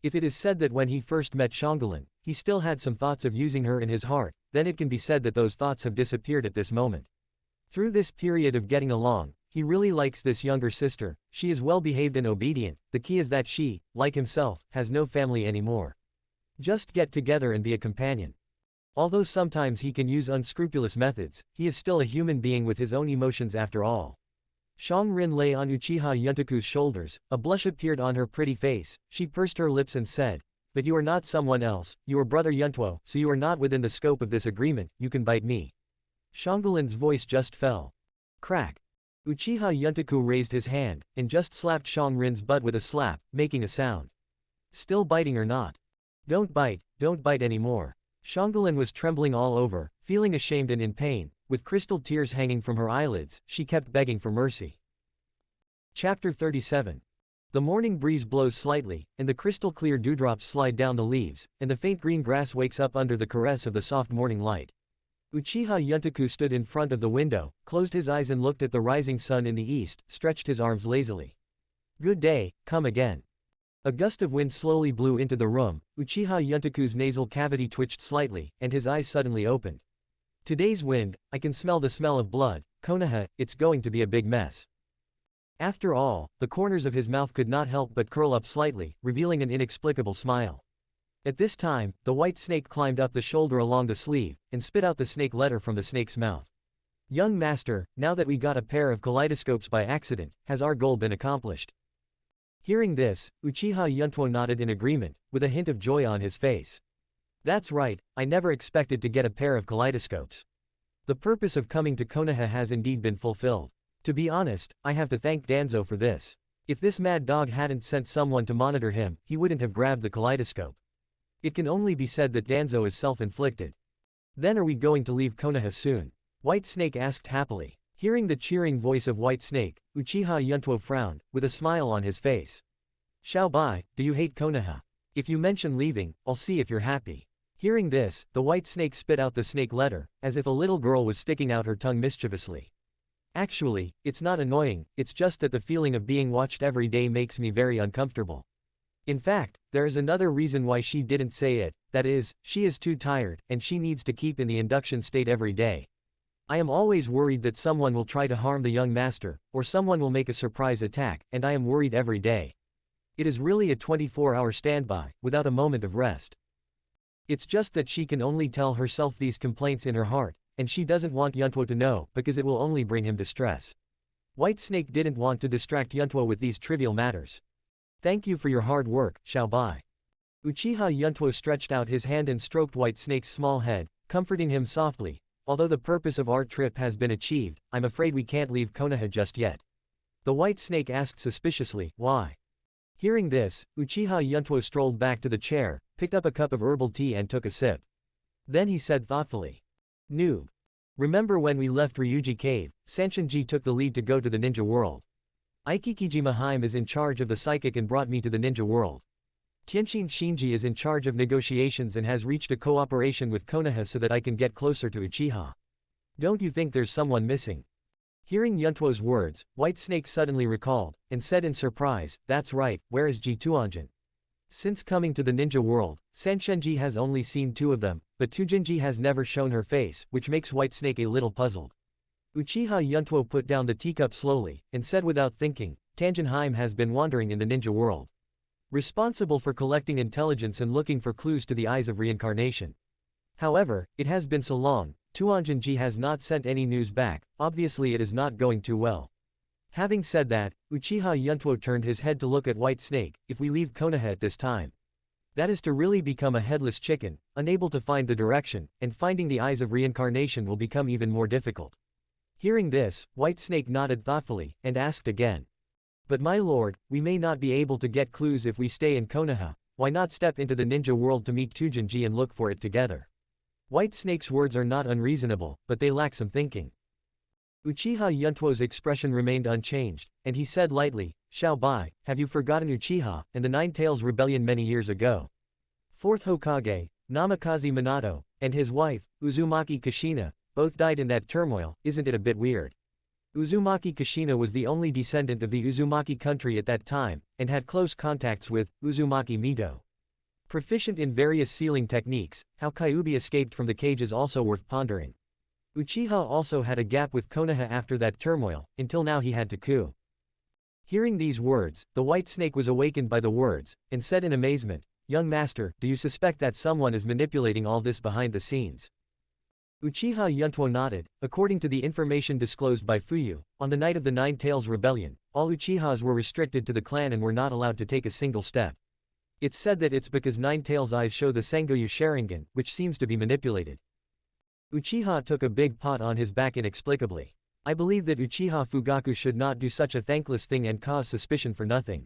Speaker 2: If it is said that when he first met Shangalin, he still had some thoughts of using her in his heart, then it can be said that those thoughts have disappeared at this moment. Through this period of getting along, he really likes this younger sister. She is well behaved and obedient. The key is that she, like himself, has no family anymore. Just get together and be a companion. Although sometimes he can use unscrupulous methods, he is still a human being with his own emotions after all. Xiang Rin lay on Uchiha Yuntaku's shoulders, a blush appeared on her pretty face, she pursed her lips and said, "But you are not someone else, you are Brother Yuntuo, so you are not within the scope of this agreement, you can bite me." Shangalin's voice just fell. Crack. Uchiha Yuntaku raised his hand, and just slapped Xiang Rin's butt with a slap, making a sound. "Still biting or not?" Don't bite anymore." Xiaobai was trembling all over, feeling ashamed and in pain, with crystal tears hanging from her eyelids. She kept begging for mercy. Chapter 37. The morning breeze blows slightly, and the crystal-clear dewdrops slide down the leaves, and the faint green grass wakes up under the caress of the soft morning light. Uchiha Yuntuo stood in front of the window, closed his eyes and looked at the rising sun in the east, stretched his arms lazily. Good day, come again. A gust of wind slowly blew into the room. Uchiha Yuntuo's nasal cavity twitched slightly, and his eyes suddenly opened. Today's wind, I can smell the smell of blood. Konoha, it's going to be a big mess. After all, the corners of his mouth could not help but curl up slightly, revealing an inexplicable smile. At this time, the white snake climbed up the shoulder along the sleeve, and spit out the snake letter from the snake's mouth. Young master, now that we got a pair of kaleidoscopes by accident, has our goal been accomplished? Hearing this, Uchiha Yuntuo nodded in agreement, with a hint of joy on his face. That's right, I never expected to get a pair of kaleidoscopes. The purpose of coming to Konoha has indeed been fulfilled. To be honest, I have to thank Danzo for this. If this mad dog hadn't sent someone to monitor him, he wouldn't have grabbed the kaleidoscope. It can only be said that Danzo is self-inflicted. Then are we going to leave Konoha soon? White Snake asked happily. Hearing the cheering voice of White Snake, Uchiha Yuntuo frowned, with a smile on his face. Xiaobai, do you hate Konoha? If you mention leaving, I'll see if you're happy. Hearing this, the White Snake spit out the snake letter, as if a little girl was sticking out her tongue mischievously. Actually, it's not annoying, it's just that the feeling of being watched every day makes me very uncomfortable. In fact, there is another reason why she didn't say it, that is, she is too tired, and she needs to keep in the induction state every day. I am always worried that someone will try to harm the young master, or someone will make a surprise attack, and I am worried every day. It is really a 24-hour standby, without a moment of rest. It's just that she can only tell herself these complaints in her heart, and she doesn't want Yuntuo to know, because it will only bring him distress. White Snake didn't want to distract Yuntuo with these trivial matters. Thank you for your hard work, Xiaobai. Uchiha Yuntuo stretched out his hand and stroked White Snake's small head, comforting him softly. Although the purpose of our trip has been achieved, I'm afraid we can't leave Konoha just yet. The White Snake asked suspiciously, why? Hearing this, Uchiha Yuntuo strolled back to the chair, picked up a cup of herbal tea and took a sip. Then he said thoughtfully. Noob. Remember when we left Ryūchi Cave, Sanshinji took the lead to go to the ninja world. Ikikijima Haim is in charge of the psychic and brought me to the ninja world. Tienshin Shinji is in charge of negotiations and has reached a cooperation with Konoha so that I can get closer to Uchiha. Don't you think there's someone missing? Hearing Yuntuo's words, White Snake suddenly recalled, and said in surprise, that's right, where is Tuanjin? Since coming to the ninja world, Sanshinji has only seen two of them, but Tujinji has never shown her face, which makes White Snake a little puzzled. Uchiha Yuntuo put down the teacup slowly, and said without thinking, Tanjinheim has been wandering in the ninja world. Responsible for collecting intelligence and looking for clues to the eyes of reincarnation. However, it has been so long, Tuanjinji has not sent any news back, obviously it is not going too well. Having said that, Uchiha Yuntuo turned his head to look at White Snake. If we leave Konoha at this time, that is to really become a headless chicken, unable to find the direction, and finding the eyes of reincarnation will become even more difficult. Hearing this, White Snake nodded thoughtfully, and asked again. But my lord, we may not be able to get clues if we stay in Konoha, why not step into the ninja world to meet Tujinji and look for it together? White Snake's words are not unreasonable, but they lack some thinking. Uchiha Yuntuo's expression remained unchanged, and he said lightly, Xiaobai, have you forgotten Uchiha, and the Nine Tails Rebellion many years ago? Fourth Hokage, Namikaze Minato, and his wife, Uzumaki Kushina, both died in that turmoil. Isn't it a bit weird? Uzumaki Kushina was the only descendant of the Uzumaki country at that time, and had close contacts with Uzumaki Mito. Proficient in various sealing techniques, how Kyuubi escaped from the cage is also worth pondering. Uchiha also had a gap with Konoha after that turmoil, until now he had to coup. Hearing these words, the White Snake was awakened by the words, and said in amazement, Young master, do you suspect that someone is manipulating all this behind the scenes? Uchiha Yuntuo nodded. According to the information disclosed by Fuyu, on the night of the Nine Tails Rebellion, all Uchihas were restricted to the clan and were not allowed to take a single step. It's said that it's because Nine Tails' eyes show the Sengoyu Sharingan, which seems to be manipulated. Uchiha took a big pot on his back inexplicably. I believe that Uchiha Fugaku should not do such a thankless thing and cause suspicion for nothing.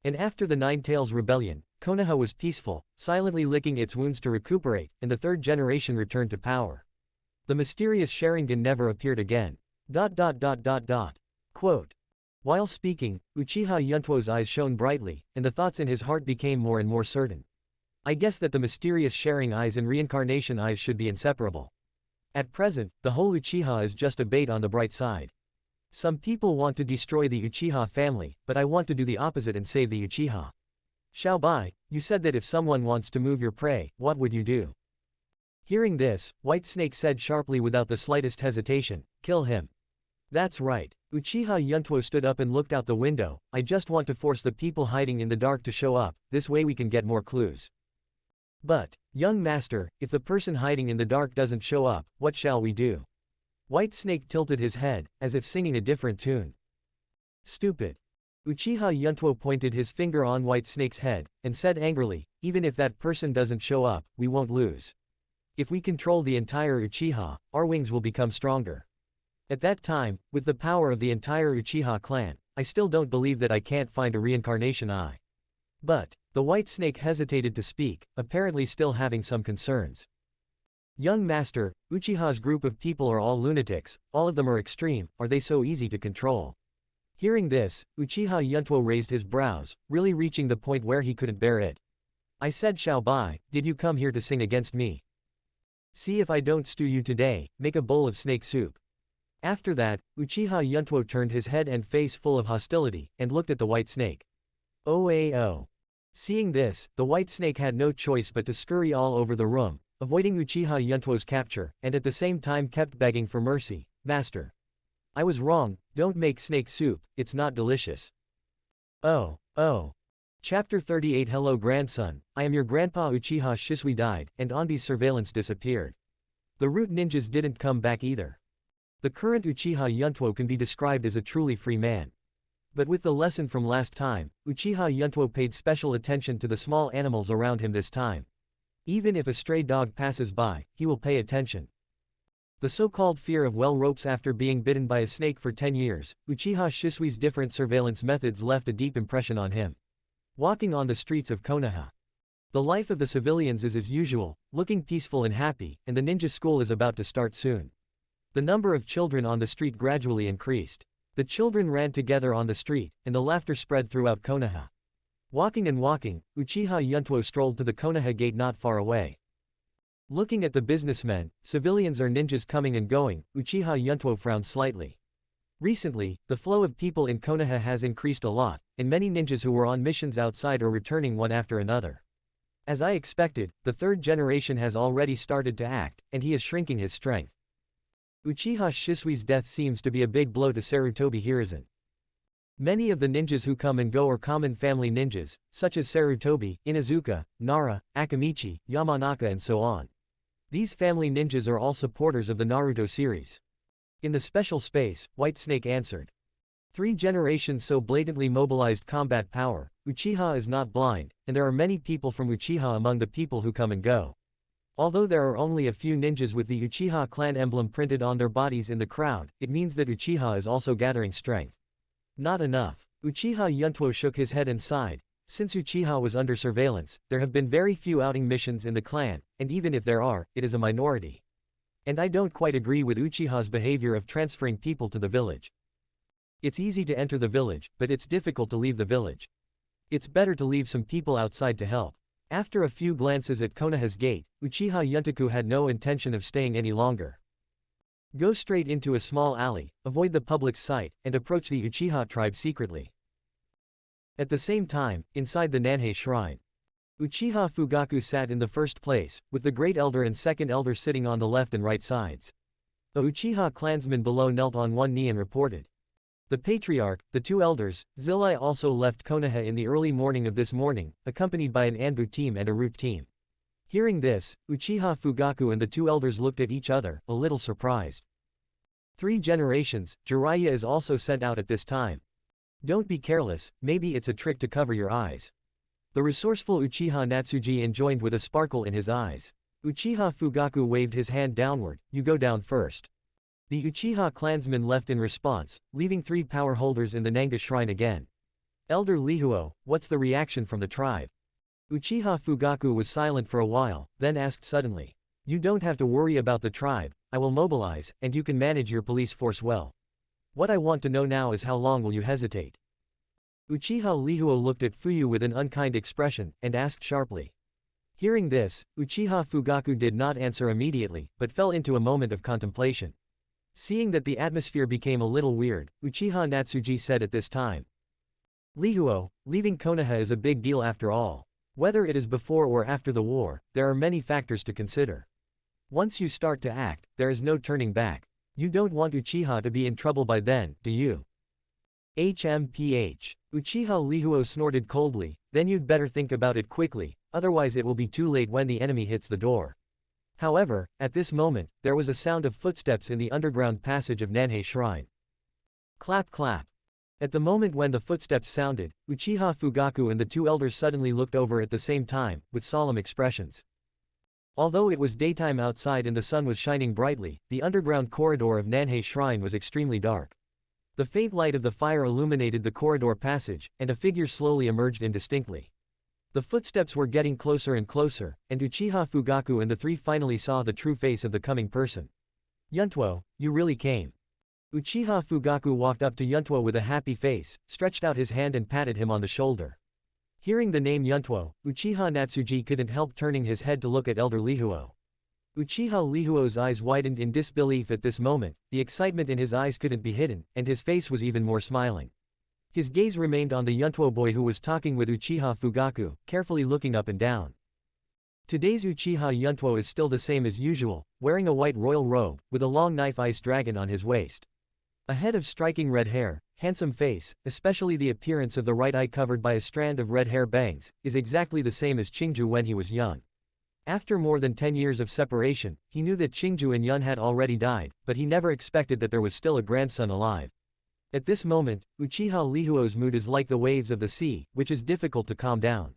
Speaker 2: And after the Nine Tails Rebellion, Konoha was peaceful, silently licking its wounds to recuperate, and the third generation returned to power. The mysterious Sharingan never appeared again. Quote. While speaking, Uchiha Yuntuo's eyes shone brightly, and the thoughts in his heart became more and more certain. I guess that the mysterious Sharing eyes and reincarnation eyes should be inseparable. At present, the whole Uchiha is just a bait on the bright side. Some people want to destroy the Uchiha family, but I want to do the opposite and save the Uchiha. Xiaobai, you said that if someone wants to move your prey, what would you do? Hearing this, White Snake said sharply without the slightest hesitation, kill him. That's right. Uchiha Yuntuo stood up and looked out the window. I just want to force the people hiding in the dark to show up, this way we can get more clues. But, young master, if the person hiding in the dark doesn't show up, what shall we do? White Snake tilted his head, as if singing a different tune. Stupid. Uchiha Yuntuo pointed his finger on White Snake's head, and said angrily, even if that person doesn't show up, we won't lose. If we control the entire Uchiha, our wings will become stronger. At that time, with the power of the entire Uchiha clan, I still don't believe that I can't find a reincarnation eye. But, the White Snake hesitated to speak, apparently still having some concerns. Young master, Uchiha's group of people are all lunatics, all of them are extreme, are they so easy to control? Hearing this, Uchiha Yuntuo raised his brows, really reaching the point where he couldn't bear it. I said Xiaobai, did you come here to sing against me? See if I don't stew you today, make a bowl of snake soup. After that, Uchiha Yuntuo turned his head and face full of hostility, and looked at the White Snake. Oh. Seeing this, the White Snake had no choice but to scurry all over the room, avoiding Uchiha Yuntuo's capture, and at the same time kept begging for mercy. Master. I was wrong, don't make snake soup, it's not delicious. Oh. Chapter 38 Hello grandson, I am your grandpa Uchiha Shisui died, and Anbi's surveillance disappeared. The root ninjas didn't come back either. The current Uchiha Yuntuo can be described as a truly free man. But with the lesson from last time, Uchiha Yuntuo paid special attention to the small animals around him this time. Even if a stray dog passes by, he will pay attention. The so-called fear of well ropes after being bitten by a snake for 10 years, Uchiha Shisui's different surveillance methods left a deep impression on him. Walking on the streets of Konoha. The life of the civilians is as usual, looking peaceful and happy, and the ninja school is about to start soon. The number of children on the street gradually increased. The children ran together on the street, and the laughter spread throughout Konoha. Walking, Uchiha Yuntuo strolled to the Konoha gate not far away. Looking at the businessmen, civilians or ninjas coming and going, Uchiha Yuntuo frowned slightly. Recently, the flow of people in Konoha has increased a lot, and many ninjas who were on missions outside are returning one after another. As I expected, the third generation has already started to act, and he is shrinking his strength. Uchiha Shisui's death seems to be a big blow to Sarutobi Hiruzen. Many of the ninjas who come and go are common family ninjas, such as Sarutobi, Inuzuka, Nara, Akamichi, Yamanaka and so on. These family ninjas are all supporters of the Naruto series. In the special space, White Snake answered. 3 generations so blatantly mobilized combat power, Uchiha is not blind, and there are many people from Uchiha among the people who come and go. Although there are only a few ninjas with the Uchiha clan emblem printed on their bodies in the crowd, it means that Uchiha is also gathering strength. Not enough. Uchiha Yuntuo shook his head and sighed. Since Uchiha was under surveillance, there have been very few outing missions in the clan, and even if there are, it is a minority. And I don't quite agree with Uchiha's behavior of transferring people to the village. It's easy to enter the village, but it's difficult to leave the village. It's better to leave some people outside to help. After a few glances at Konoha's gate, Uchiha Yuntaku had no intention of staying any longer. Go straight into a small alley, avoid the public's sight, and approach the Uchiha tribe secretly. At the same time, inside the Nanhei shrine, Uchiha Fugaku sat in the first place, with the great elder and second elder sitting on the left and right sides. The Uchiha clansman below knelt on one knee and reported. The patriarch, the 2 elders, Zillai also left Konoha in the early morning of this morning, accompanied by an Anbu team and a root team. Hearing this, Uchiha Fugaku and the 2 elders looked at each other, a little surprised. 3 generations, Jiraiya is also sent out at this time. Don't be careless, maybe it's a trick to cover your eyes. The resourceful Uchiha Natsuji enjoined with a sparkle in his eyes. Uchiha Fugaku waved his hand downward, you go down first. The Uchiha clansmen left in response, leaving 3 power holders in the Nanga shrine again. Elder Lihuo, what's the reaction from the tribe? Uchiha Fugaku was silent for a while, then asked suddenly. You don't have to worry about the tribe, I will mobilize, and you can manage your police force well. What I want to know now is how long will you hesitate? Uchiha Lihuo looked at Fuyu with an unkind expression, and asked sharply. Hearing this, Uchiha Fugaku did not answer immediately, but fell into a moment of contemplation. Seeing that the atmosphere became a little weird, Uchiha Natsuji said at this time. Lihuo, leaving Konoha is a big deal after all. Whether it is before or after the war, there are many factors to consider. Once you start to act, there is no turning back. You don't want Uchiha to be in trouble by then, do you? HMPH. Uchiha Lihuo snorted coldly, then you'd better think about it quickly, otherwise it will be too late when the enemy hits the door. However, at this moment, there was a sound of footsteps in the underground passage of Nanhei Shrine. Clap clap. At the moment when the footsteps sounded, Uchiha Fugaku and the two elders suddenly looked over at the same time, with solemn expressions. Although it was daytime outside and the sun was shining brightly, the underground corridor of Nanhei Shrine was extremely dark. The faint light of the fire illuminated the corridor passage, and a figure slowly emerged indistinctly. The footsteps were getting closer and closer, and Uchiha Fugaku and the three finally saw the true face of the coming person. Yuntuo, you really came. Uchiha Fugaku walked up to Yuntuo with a happy face, stretched out his hand and patted him on the shoulder. Hearing the name Yuntuo, Uchiha Natsuji couldn't help turning his head to look at Elder Lihuo. Uchiha Lihuo's eyes widened in disbelief at this moment, the excitement in his eyes couldn't be hidden, and his face was even more smiling. His gaze remained on the Yuntuo boy who was talking with Uchiha Fugaku, carefully looking up and down. Today's Uchiha Yuntuo is still the same as usual, wearing a white royal robe, with a long knife ice dragon on his waist. A head of striking red hair, handsome face, especially the appearance of the right eye covered by a strand of red hair bangs, is exactly the same as Qingju when he was young. After more than 10 years of separation, he knew that Qingju and Yun had already died, but he never expected that there was still a grandson alive. At this moment, Uchiha Lihuo's mood is like the waves of the sea, which is difficult to calm down.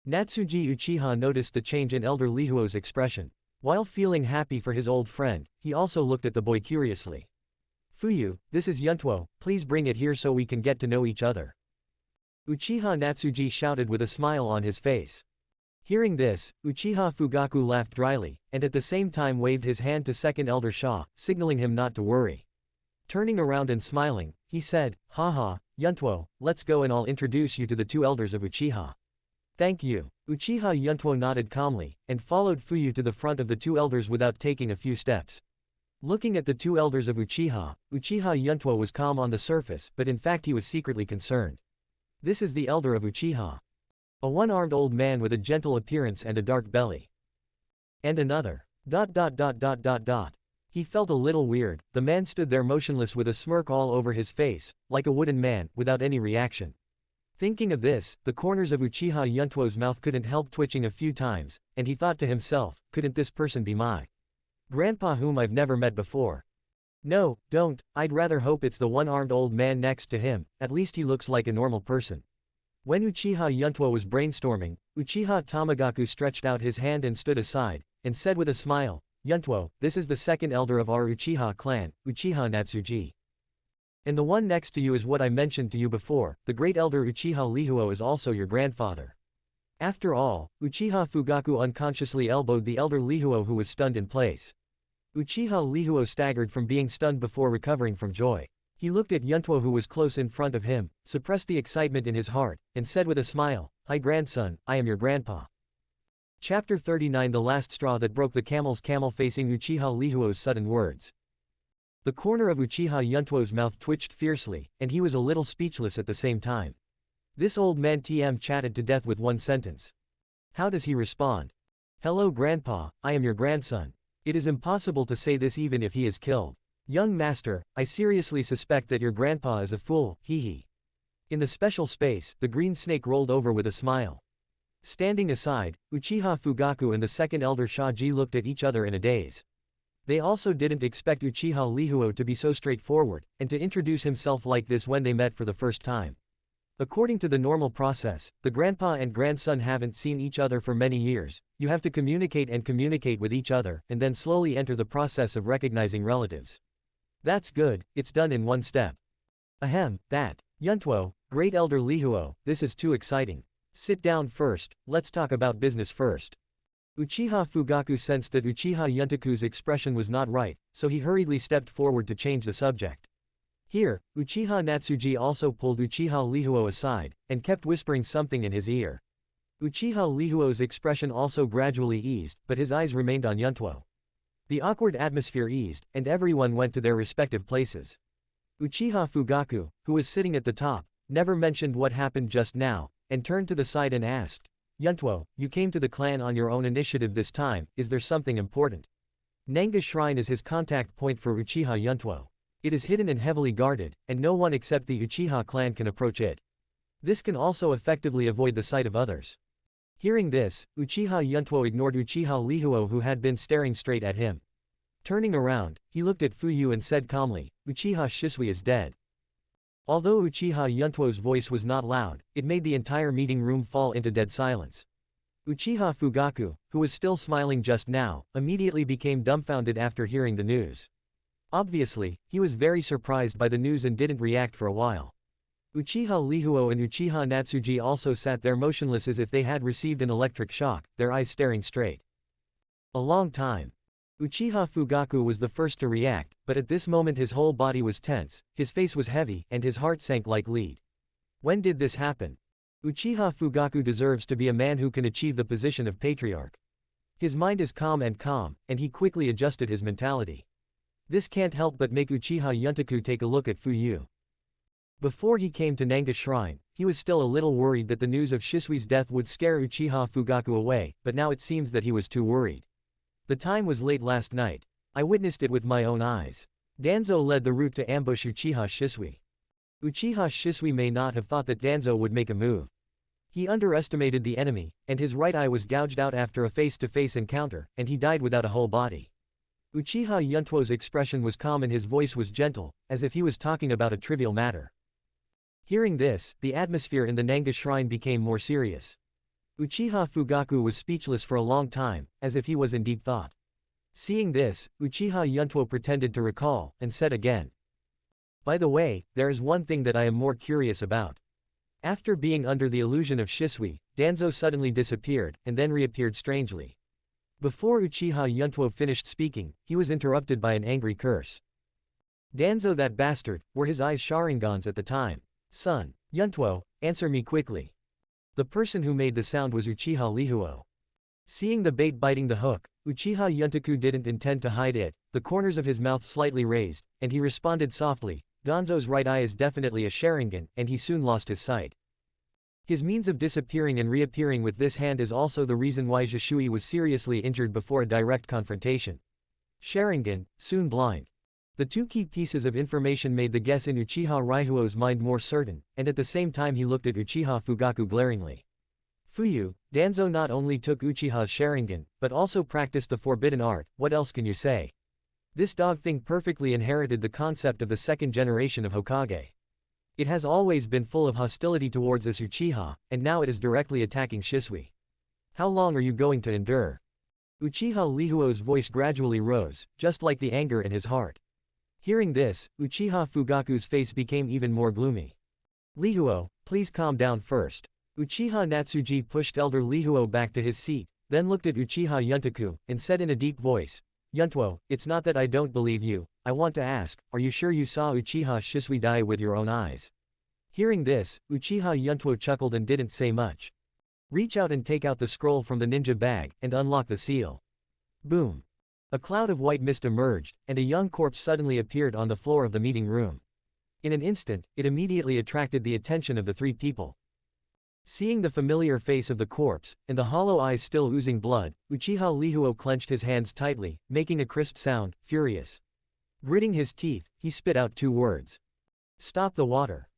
Speaker 2: Natsuji Uchiha noticed the change in Elder Lihuo's expression. While feeling happy for his old friend, he also looked at the boy curiously. Fuyu, this is Yuntuo, please bring it here so we can get to know each other. Uchiha Natsuji shouted with a smile on his face. Hearing this, Uchiha Fugaku laughed dryly, and at the same time waved his hand to second Elder Sha, signaling him not to worry. Turning around and smiling, he said, Haha, Yuntuo, let's go and I'll introduce you to the two elders of Uchiha. Thank you. Uchiha Yuntuo nodded calmly, and followed Fuyu to the front of the two elders without taking a few steps. Looking at the two elders of Uchiha, Uchiha Yuntuo was calm on the surface, but in fact he was secretly concerned. This is the elder of Uchiha. A one-armed old man with a gentle appearance and a dark belly. And another. He felt a little weird. The man stood there motionless with a smirk all over his face, like a wooden man, without any reaction. Thinking of this, the corners of Uchiha Yuntuo's mouth couldn't help twitching a few times, and he thought to himself, couldn't this person be my grandpa whom I've never met before? No, don't, I'd rather hope it's the one-armed old man next to him, at least he looks like a normal person. When Uchiha Yuntuo was brainstorming, Uchiha Tamagaku stretched out his hand and stood aside, and said with a smile, Yuntuo, this is the second elder of our Uchiha clan, Uchiha Natsuji. And the one next to you is what I mentioned to you before, the great elder Uchiha Lihuo is also your grandfather. After all, Uchiha Fugaku unconsciously elbowed the elder Lihuo who was stunned in place. Uchiha Lihuo staggered from being stunned before recovering from joy. He looked at Yuntuo who was close in front of him, suppressed the excitement in his heart, and said with a smile, Hi grandson, I am your grandpa. Chapter 39 The last straw that broke the camel's camel. Facing Uchiha Lihuo's sudden words. The corner of Uchiha Yuntuo's mouth twitched fiercely, and he was a little speechless at the same time. This old man chatted to death with one sentence. How does he respond? Hello grandpa, I am your grandson. It is impossible to say this even if he is killed. Young master, I seriously suspect that your grandpa is a fool, hee. In the special space, the green snake rolled over with a smile. Standing aside, Uchiha Fugaku and the second elder Shaji looked at each other in a daze. They also didn't expect Uchiha Lihuo to be so straightforward, and to introduce himself like this when they met for the first time. According to the normal process, the grandpa and grandson haven't seen each other for many years. You have to communicate with each other, and then slowly enter the process of recognizing relatives. That's good, it's done in one step. Ahem, that. Yuntuo, great elder Lihuo, this is too exciting. Sit down first, let's talk about business first. Uchiha Fugaku sensed that Uchiha Yuntoku's expression was not right, so he hurriedly stepped forward to change the subject. Here, Uchiha Natsuji also pulled Uchiha Lihuo aside, and kept whispering something in his ear. Uchiha Lihuo's expression also gradually eased, but his eyes remained on Yuntuo. The awkward atmosphere eased, and everyone went to their respective places. Uchiha Fugaku, who was sitting at the top, never mentioned what happened just now, and turned to the side and asked, Yuntuo, you came to the clan on your own initiative this time, is there something important? Nanga Shrine is his contact point for Uchiha Yuntuo. It is hidden and heavily guarded, and no one except the Uchiha clan can approach it. This can also effectively avoid the sight of others. Hearing this, Uchiha Yuntuo ignored Uchiha Lihuo who had been staring straight at him. Turning around, he looked at Fuyu and said calmly, Uchiha Shisui is dead. Although Uchiha Yuntuo's voice was not loud, it made the entire meeting room fall into dead silence. Uchiha Fugaku, who was still smiling just now, immediately became dumbfounded after hearing the news. Obviously, he was very surprised by the news and didn't react for a while. Uchiha Lihuo and Uchiha Natsuji also sat there motionless as if they had received an electric shock, their eyes staring straight. A long time. Uchiha Fugaku was the first to react, but at this moment his whole body was tense, his face was heavy, and his heart sank like lead. When did this happen? Uchiha Fugaku deserves to be a man who can achieve the position of patriarch. His mind is calm, and he quickly adjusted his mentality. This can't help but make Uchiha Yuntoku take a look at Fuyu. Before he came to Nanga Shrine, he was still a little worried that the news of Shisui's death would scare Uchiha Fugaku away, but now it seems that he was too worried. The time was late last night. I witnessed it with my own eyes. Danzo led the route to ambush Uchiha Shisui. Uchiha Shisui may not have thought that Danzo would make a move. He underestimated the enemy, and his right eye was gouged out after a face-to-face encounter, and he died without a whole body. Uchiha Yuntuo's expression was calm and his voice was gentle, as if he was talking about a trivial matter. Hearing this, the atmosphere in the Nanga Shrine became more serious. Uchiha Fugaku was speechless for a long time, as if he was in deep thought. Seeing this, Uchiha Yuntuo pretended to recall, and said again. By the way, there is one thing that I am more curious about. After being under the illusion of Shisui, Danzo suddenly disappeared, and then reappeared strangely. Before Uchiha Yuntuo finished speaking, he was interrupted by an angry curse. Danzo, that bastard, were his eyes Sharingans at the time. Son, Yuntuo, answer me quickly. The person who made the sound was Uchiha Lihuo. Seeing the bait biting the hook, Uchiha Yuntoku didn't intend to hide it, the corners of his mouth slightly raised, and he responded softly, Danzo's right eye is definitely a Sharingan, and he soon lost his sight. His means of disappearing and reappearing with this hand is also the reason why Shisui was seriously injured before a direct confrontation. Sharingan, soon blind. The two key pieces of information made the guess in Uchiha Raihuo's mind more certain, and at the same time he looked at Uchiha Fugaku glaringly. Fuyu, Danzo not only took Uchiha's Sharingan, but also practiced the forbidden art, what else can you say? This dog thing perfectly inherited the concept of the second generation of Hokage. It has always been full of hostility towards us Uchiha, and now it is directly attacking Shisui. How long are you going to endure? Uchiha Lihuo's voice gradually rose, just like the anger in his heart. Hearing this, Uchiha Fugaku's face became even more gloomy. Lihuo, please calm down first. Uchiha Natsuji pushed Elder Lihuo back to his seat, then looked at Uchiha Yuntoku, and said in a deep voice, Yuntuo, it's not that I don't believe you, I want to ask, are you sure you saw Uchiha Shisui die with your own eyes? Hearing this, Uchiha Yuntuo chuckled and didn't say much. Reach out and take out the scroll from the ninja bag, and unlock the seal. Boom. A cloud of white mist emerged, and a young corpse suddenly appeared on the floor of the meeting room. In an instant, it immediately attracted the attention of the three people. Seeing the familiar face of the corpse, and the hollow eyes still oozing blood, Uchiha Lihuo clenched his hands tightly, making a crisp sound, furious. Gritting his teeth, he spit out two words. Stop the water.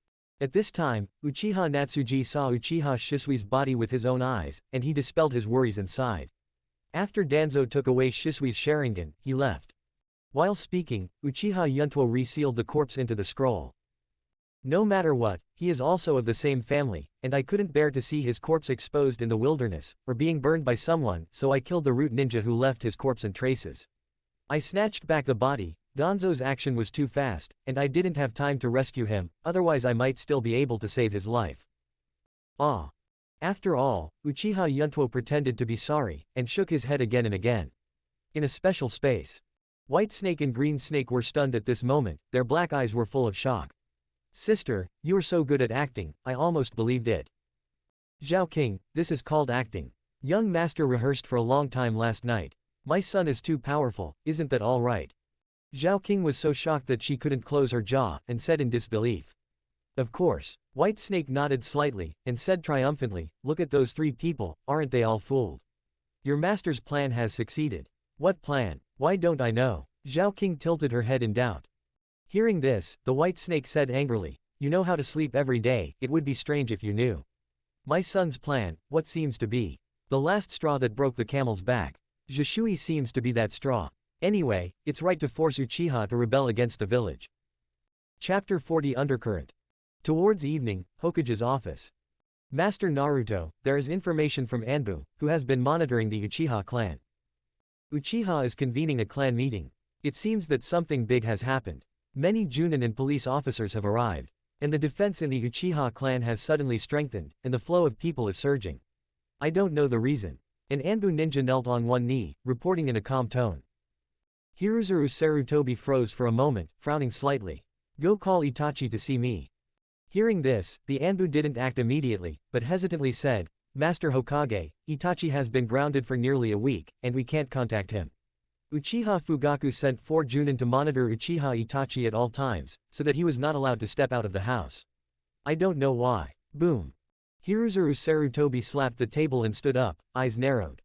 Speaker 2: At this time, Uchiha Natsuji saw Uchiha Shisui's body with his own eyes, and he dispelled his worries and sighed. After Danzo took away Shisui's Sharingan, he left. While speaking, Uchiha Yuntuo resealed the corpse into the scroll. No matter what, he is also of the same family, and I couldn't bear to see his corpse exposed in the wilderness, or being burned by someone, so I killed the root ninja who left his corpse and traces. I snatched back the body, Danzo's action was too fast, and I didn't have time to rescue him, otherwise I might still be able to save his life. Ah. After all, Uchiha Yuntuo pretended to be sorry, and shook his head again and again. In a special space. White Snake and Green Snake were stunned at this moment, their black eyes were full of shock. Sister, you are so good at acting, I almost believed it. Xiaoqing, this is called acting. Young master rehearsed for a long time last night. My son is too powerful, isn't that all right? Xiaoqing was so shocked that she couldn't close her jaw, and said in disbelief. Of course. White Snake nodded slightly, and said triumphantly, look at those three people, aren't they all fooled? Your master's plan has succeeded. What plan? Why don't I know? Xiaoqing tilted her head in doubt. Hearing this, the White Snake said angrily, you know how to sleep every day, it would be strange if you knew. My son's plan, what seems to be the last straw that broke the camel's back. Zhishui seems to be that straw. Anyway, it's right to force Uchiha to rebel against the village. Chapter 40 Undercurrent. Towards evening, Hokage's office. Master Naruto, there is information from Anbu, who has been monitoring the Uchiha clan. Uchiha is convening a clan meeting. It seems that something big has happened. Many Junin and police officers have arrived, and the defense in the Uchiha clan has suddenly strengthened, and the flow of people is surging. I don't know the reason. An Anbu ninja knelt on one knee, reporting in a calm tone. Hiruzuru Sarutobi froze for a moment, frowning slightly. Go call Itachi to see me. Hearing this, the Anbu didn't act immediately, but hesitantly said, Master Hokage, Itachi has been grounded for nearly a week, and we can't contact him. Uchiha Fugaku sent 4 Junin to monitor Uchiha Itachi at all times, so that he was not allowed to step out of the house. I don't know why. Boom. Hiruzuru Sarutobi slapped the table and stood up, eyes narrowed.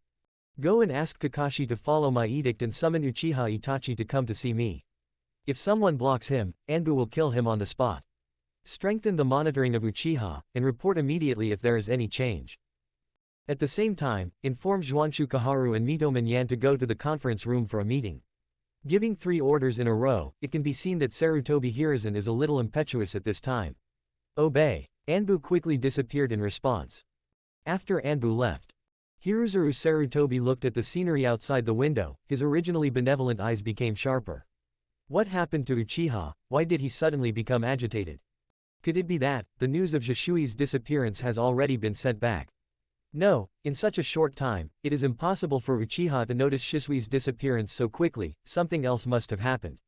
Speaker 2: Go and ask Kakashi to follow my edict and summon Uchiha Itachi to come to see me. If someone blocks him, Anbu will kill him on the spot. Strengthen the monitoring of Uchiha, and report immediately if there is any change. At the same time, inform Zhuanshu Kaharu and Mito Minyan to go to the conference room for a meeting. Giving 3 orders in a row, it can be seen that Sarutobi Hiruzen is a little impetuous at this time. Obey. Anbu quickly disappeared in response. After Anbu left, Hiruzuru Sarutobi looked at the scenery outside the window, his originally benevolent eyes became sharper. What happened to Uchiha? Why did he suddenly become agitated? Could it be that the news of Zhishui's disappearance has already been sent back? No, in such a short time, it is impossible for Uchiha to notice Zhishui's disappearance so quickly, something else must have happened.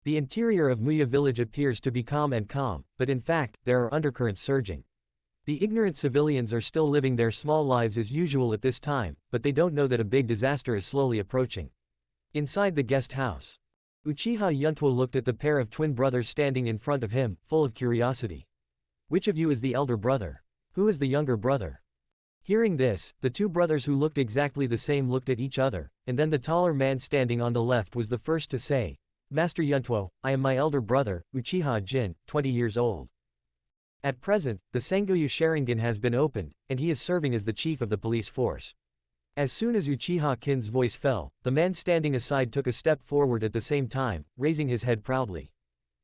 Speaker 2: The interior of Muya village appears to be calm, but in fact, there are undercurrents surging. The ignorant civilians are still living their small lives as usual at this time, but they don't know that a big disaster is slowly approaching. Inside the guest house, Uchiha Yuntuo looked at the pair of twin brothers standing in front of him, full of curiosity. Which of you is the elder brother? Who is the younger brother? Hearing this, the 2 brothers who looked exactly the same looked at each other, and then the taller man standing on the left was the first to say, Master Yuntuo, I am my elder brother, Uchiha Jin, 20 years old. At present, the Sengoyu Sharingan has been opened, and he is serving as the chief of the police force. As soon as Uchiha Kin's voice fell, the man standing aside took a step forward at the same time, raising his head proudly.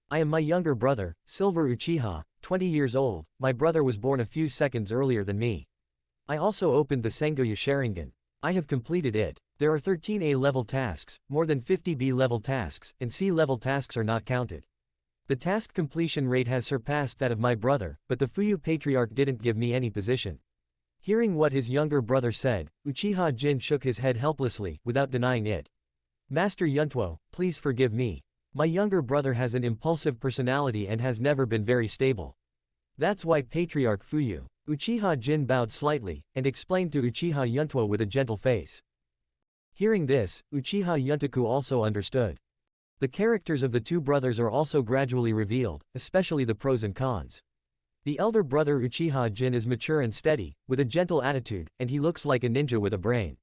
Speaker 2: I am my younger brother, Silver Uchiha, 20 years old, my brother was born a few seconds earlier than me. I also opened the Sengoyu Sharingan. I have completed it. There are 13 A-level tasks, more than 50 B-level tasks, and C-level tasks are not counted. The task completion rate has surpassed that of my brother, but the Fuyu Patriarch didn't give me any position. Hearing what his younger brother said, Uchiha Jin shook his head helplessly, without denying it. Master Yuntuo, please forgive me. My younger brother has an impulsive personality and has never been very stable. That's why Patriarch Fuyu. Uchiha Jin bowed slightly, and explained to Uchiha Yuntuo with a gentle face. Hearing this, Uchiha Yuntaku also understood. The characters of the 2 brothers are also gradually revealed, especially the pros and cons. The elder brother Uchiha Jin is mature and steady, with a gentle attitude, and he looks like a ninja with a brain.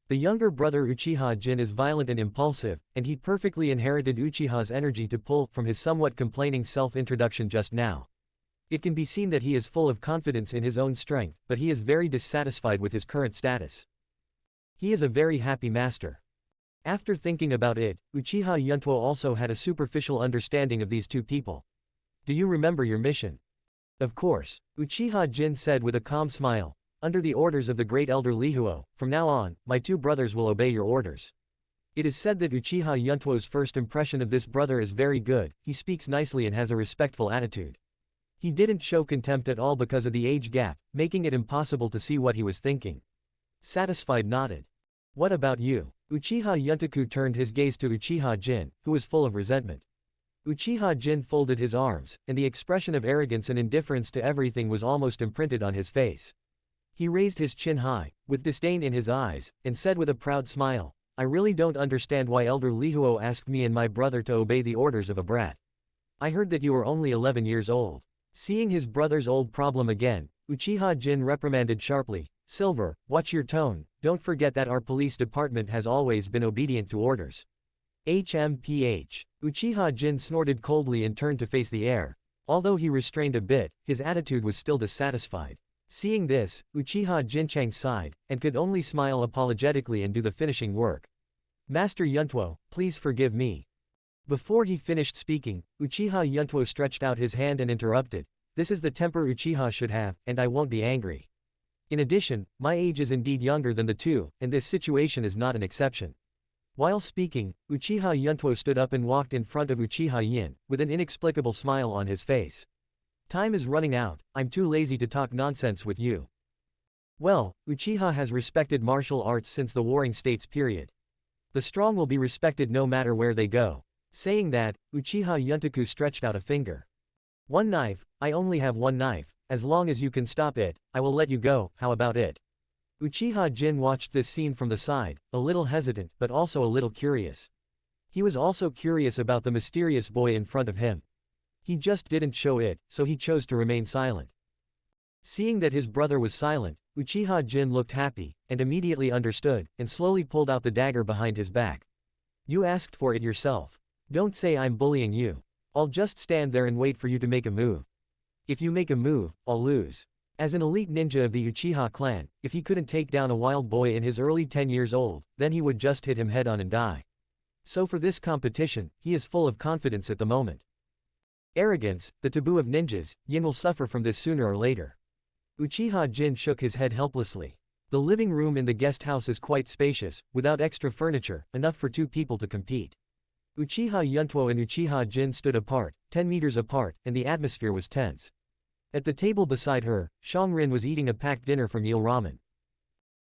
Speaker 2: The younger brother Uchiha Jin is violent and impulsive, and he perfectly inherited Uchiha's energy to pull from his somewhat complaining self-introduction just now. It can be seen that he is full of confidence in his own strength, but he is very dissatisfied with his current status. He is a very happy master. After thinking about it, Uchiha Yuntuo also had a superficial understanding of these 2 people. Do you remember your mission? Of course, Uchiha Jin said with a calm smile. Under the orders of the great elder Lihuo, from now on, my 2 brothers will obey your orders. It is said that Uchiha Yuntuo's first impression of this brother is very good, he speaks nicely and has a respectful attitude. He didn't show contempt at all because of the age gap, making it impossible to see what he was thinking. Satisfied nodded. What about you? Uchiha Yuntoku turned his gaze to Uchiha Jin, who was full of resentment. Uchiha Jin folded his arms, and the expression of arrogance and indifference to everything was almost imprinted on his face. He raised his chin high, with disdain in his eyes, and said with a proud smile, I really don't understand why Elder Lihuo asked me and my brother to obey the orders of a brat. I heard that you were only 11 years old. Seeing his brother's old problem again, Uchiha Jin reprimanded sharply, Silver, watch your tone, don't forget that our police department has always been obedient to orders. HMPH. Uchiha Jin snorted coldly and turned to face the air. Although he restrained a bit, his attitude was still dissatisfied. Seeing this, Uchiha Jinchang sighed, and could only smile apologetically and do the finishing work. Master Yuntuo, please forgive me. Before he finished speaking, Uchiha Yuntuo stretched out his hand and interrupted, this is the temper Uchiha should have, and I won't be angry. In addition, my age is indeed younger than the two, and this situation is not an exception. While speaking, Uchiha Yuntuo stood up and walked in front of Uchiha Yin, with an inexplicable smile on his face. Time is running out, I'm too lazy to talk nonsense with you. Well, Uchiha has respected martial arts since the Warring States period. The strong will be respected no matter where they go. Saying that, Uchiha Yuntoku stretched out a finger. One knife, I only have one knife, as long as you can stop it, I will let you go, how about it? Uchiha Jin watched this scene from the side, a little hesitant but also a little curious. He was also curious about the mysterious boy in front of him. He just didn't show it, so he chose to remain silent. Seeing that his brother was silent, Uchiha Jin looked happy, and immediately understood, and slowly pulled out the dagger behind his back. You asked for it yourself. Don't say I'm bullying you. I'll just stand there and wait for you to make a move. If you make a move, I'll lose. As an elite ninja of the Uchiha clan, if he couldn't take down a wild boy in his early 10 years old, then he would just hit him head on and die. So for this competition, he is full of confidence at the moment. Arrogance, the taboo of ninjas, Yin will suffer from this sooner or later. Uchiha Jin shook his head helplessly. The living room in the guest house is quite spacious, without extra furniture, enough for two people to compete. Uchiha Yuntuo and Uchiha Jin stood apart, 10 meters apart, and the atmosphere was tense. At the table beside her, Shangrin was eating a packed dinner from Eel Ramen.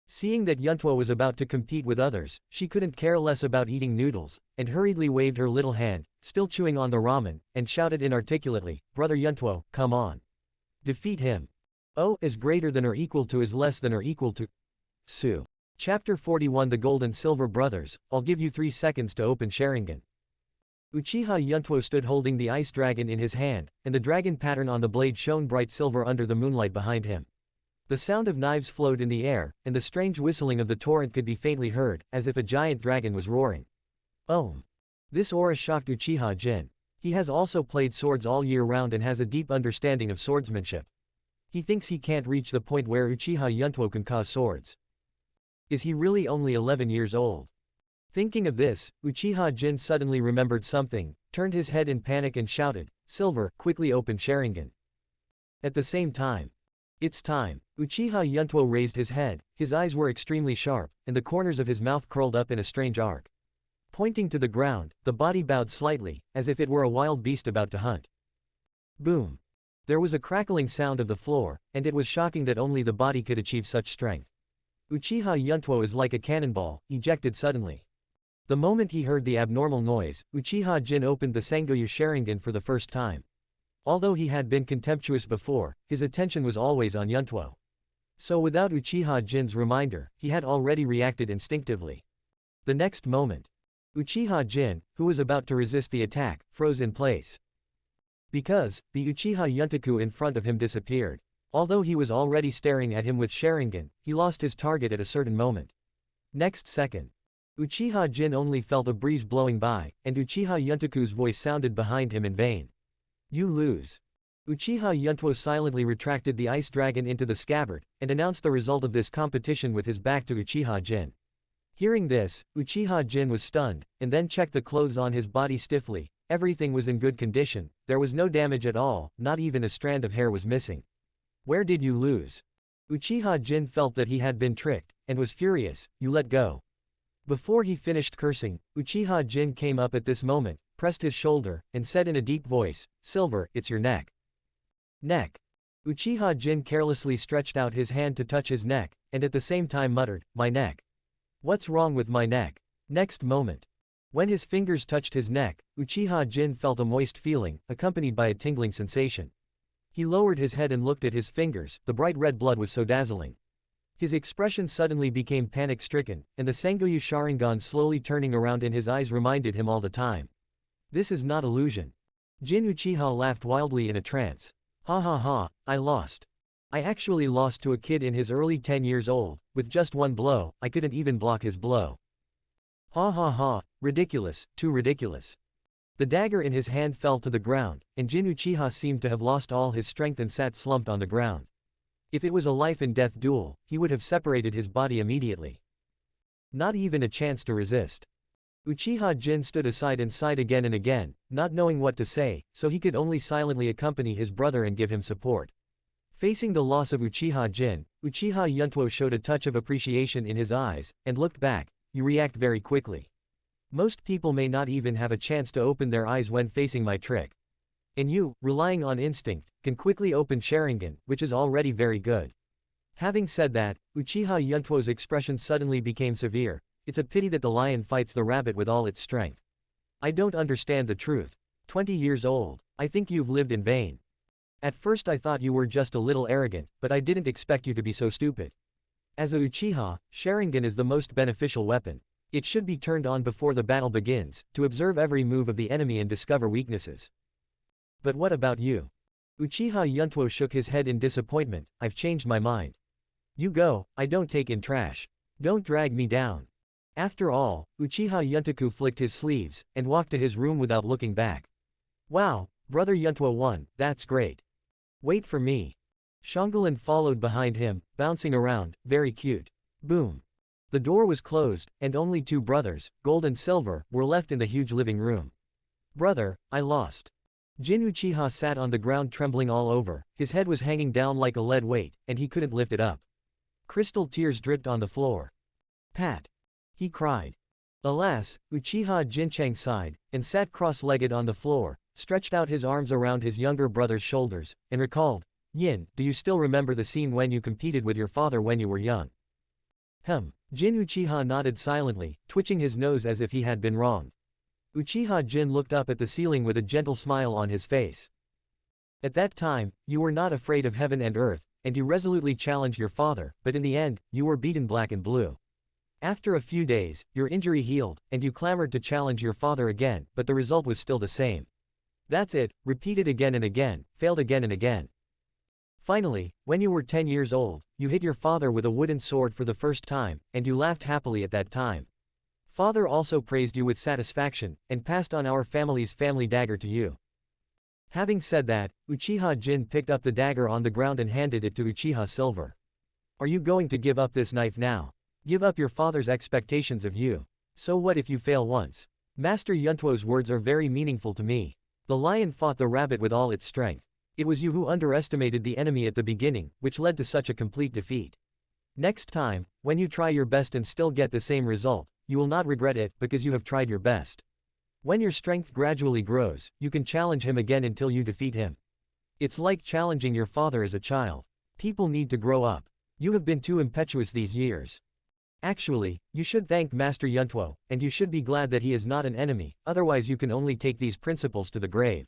Speaker 2: Seeing that Yuntuo was about to compete with others, she couldn't care less about eating noodles, and hurriedly waved her little hand, still chewing on the ramen, and shouted inarticulately, Brother Yuntuo, come on. Defeat him. O is greater than or equal to is less than or equal to. Su. Chapter 41 The Gold and Silver Brothers, I'll give you 3 seconds to open Sharingan. Uchiha Yuntuo stood holding the ice dragon in his hand, and the dragon pattern on the blade shone bright silver under the moonlight behind him. The sound of knives flowed in the air, and the strange whistling of the torrent could be faintly heard, as if a giant dragon was roaring. This aura shocked Uchiha Jin. He has also played swords all year round and has a deep understanding of swordsmanship. He thinks he can't reach the point where Uchiha Yuntuo can cause swords. Is he really only 11 years old? Thinking of this, Uchiha Jin suddenly remembered something, turned his head in panic and shouted, Silver, quickly open Sharingan. At the same time. It's time. Uchiha Yuntuo raised his head, his eyes were extremely sharp, and the corners of his mouth curled up in a strange arc. Pointing to the ground, the body bowed slightly, as if it were a wild beast about to hunt. Boom. There was a crackling sound of the floor, and it was shocking that only the body could achieve such strength. Uchiha Yuntuo is like a cannonball, ejected suddenly. The moment he heard the abnormal noise, Uchiha Jin opened the Sangoyu Sharingan for the first time. Although he had been contemptuous before, his attention was always on Yuntuo. So without Uchiha Jin's reminder, he had already reacted instinctively. The next moment, Uchiha Jin, who was about to resist the attack, froze in place. Because, the Uchiha Yuntoku in front of him disappeared. Although he was already staring at him with Sharingan, he lost his target at a certain moment. Next second, Uchiha Jin only felt a breeze blowing by, and Uchiha Yuntoku's voice sounded behind him in vain. You lose. Uchiha Yuntuo silently retracted the ice dragon into the scabbard, and announced the result of this competition with his back to Uchiha Jin. Hearing this, Uchiha Jin was stunned, and then checked the clothes on his body stiffly. Everything was in good condition, there was no damage at all, not even a strand of hair was missing. Where did you lose? Uchiha Jin felt that he had been tricked, and was furious. You let go. Before he finished cursing, Uchiha Jin came up at this moment, pressed his shoulder, and said in a deep voice, "Silver, it's your neck." Neck. Uchiha Jin carelessly stretched out his hand to touch his neck, and at the same time muttered, "My neck. What's wrong with my neck?" Next moment. When his fingers touched his neck, Uchiha Jin felt a moist feeling, accompanied by a tingling sensation. He lowered his head and looked at his fingers, the bright red blood was so dazzling. His expression suddenly became panic-stricken, and the Sengoyu Sharingan slowly turning around in his eyes reminded him all the time. This is not illusion. Jin Uchiha laughed wildly in a trance. "Ha ha ha, I lost. I actually lost to a kid in his early 10 years old, with just one blow, I couldn't even block his blow. Ha ha ha, ridiculous, too ridiculous." The dagger in his hand fell to the ground, and Jin Uchiha seemed to have lost all his strength and sat slumped on the ground. If it was a life-and-death duel, he would have separated his body immediately. Not even a chance to resist. Uchiha Jin stood aside and sighed again and again, not knowing what to say, so he could only silently accompany his brother and give him support. Facing the loss of Uchiha Jin, Uchiha Yuntuo showed a touch of appreciation in his eyes, and looked back. "You react very quickly. Most people may not even have a chance to open their eyes when facing my trick. And you, relying on instinct, can quickly open Sharingan, which is already very good." Having said that, Uchiha Yuntuo's expression suddenly became severe. "It's a pity that the lion fights the rabbit with all its strength. I don't understand the truth. 20 years old, I think you've lived in vain. At first I thought you were just a little arrogant, but I didn't expect you to be so stupid. As a Uchiha, Sharingan is the most beneficial weapon. It should be turned on before the battle begins, to observe every move of the enemy and discover weaknesses. But what about you?" Uchiha Yuntuo shook his head in disappointment. "I've changed my mind. You go, I don't take in trash. Don't drag me down." After all, Uchiha Yuntaku flicked his sleeves, and walked to his room without looking back. "Wow, brother Yuntuo won, that's great. Wait for me." Shanggulan followed behind him, bouncing around, very cute. Boom. The door was closed, and only two brothers, Gold and Silver, were left in the huge living room. "Brother, I lost." Jin Uchiha sat on the ground trembling all over, his head was hanging down like a lead weight, and he couldn't lift it up. Crystal tears dripped on the floor. "Pat!" he cried. Alas, Uchiha Jinchang sighed, and sat cross-legged on the floor, stretched out his arms around his younger brother's shoulders, and recalled, "Yin, do you still remember the scene when you competed with your father when you were young?" Jin Uchiha nodded silently, twitching his nose as if he had been wronged. Uchiha Jin looked up at the ceiling with a gentle smile on his face. "At that time, you were not afraid of heaven and earth, and you resolutely challenged your father, but in the end, you were beaten black and blue. After a few days, your injury healed, and you clamored to challenge your father again, but the result was still the same. That's it, repeated again and again, failed again and again. Finally, when you were 10 years old, you hit your father with a wooden sword for the first time, and you laughed happily at that time. Father also praised you with satisfaction, and passed on our family's family dagger to you." Having said that, Uchiha Jin picked up the dagger on the ground and handed it to Uchiha Silver. "Are you going to give up this knife now? Give up your father's expectations of you. So what if you fail once? Master Yuntuo's words are very meaningful to me. The lion fought the rabbit with all its strength. It was you who underestimated the enemy at the beginning, which led to such a complete defeat. Next time, when you try your best and still get the same result, you will not regret it, because you have tried your best. When your strength gradually grows, you can challenge him again until you defeat him. It's like challenging your father as a child. People need to grow up. You have been too impetuous these years. Actually, you should thank Master Yuntuo, and you should be glad that he is not an enemy, otherwise you can only take these principles to the grave."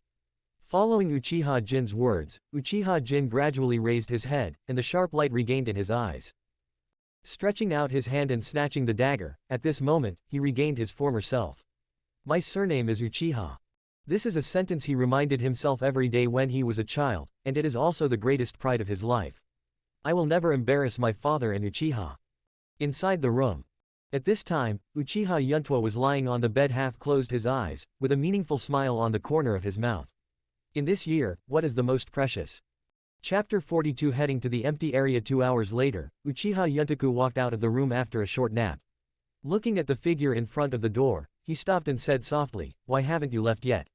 Speaker 2: Following Uchiha Jin's words, Uchiha Jin gradually raised his head, and the sharp light regained in his eyes. Stretching out his hand and snatching the dagger, at this moment, he regained his former self. "My surname is Uchiha." This is a sentence he reminded himself every day when he was a child, and it is also the greatest pride of his life. "I will never embarrass my father and Uchiha." Inside the room. At this time, Uchiha Yuntuo was lying on the bed, half closed his eyes, with a meaningful smile on the corner of his mouth. In this year, what is the most precious? Chapter 42. Heading to the empty area 2 hours later, Uchiha Yuntaku walked out of the room after a short nap. Looking at the figure in front of the door, he stopped and said softly, "Why haven't you left yet?"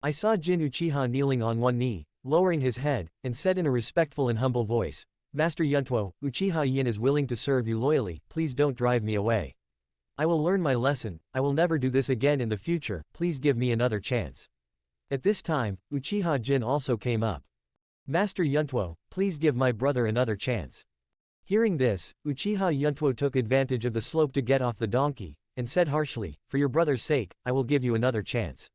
Speaker 2: I saw Jin Uchiha kneeling on one knee, lowering his head, and said in a respectful and humble voice, "Master Yuntuo, Uchiha Yin is willing to serve you loyally, please don't drive me away." I will learn my lesson, I will never do this again in the future, please give me another chance. At this time, Uchiha Jin also came up. Master Yuntuo, please give my brother another chance. Hearing this, Uchiha Yuntuo took advantage of the slope to get off the donkey, and said harshly, for your brother's sake, I will give you another chance.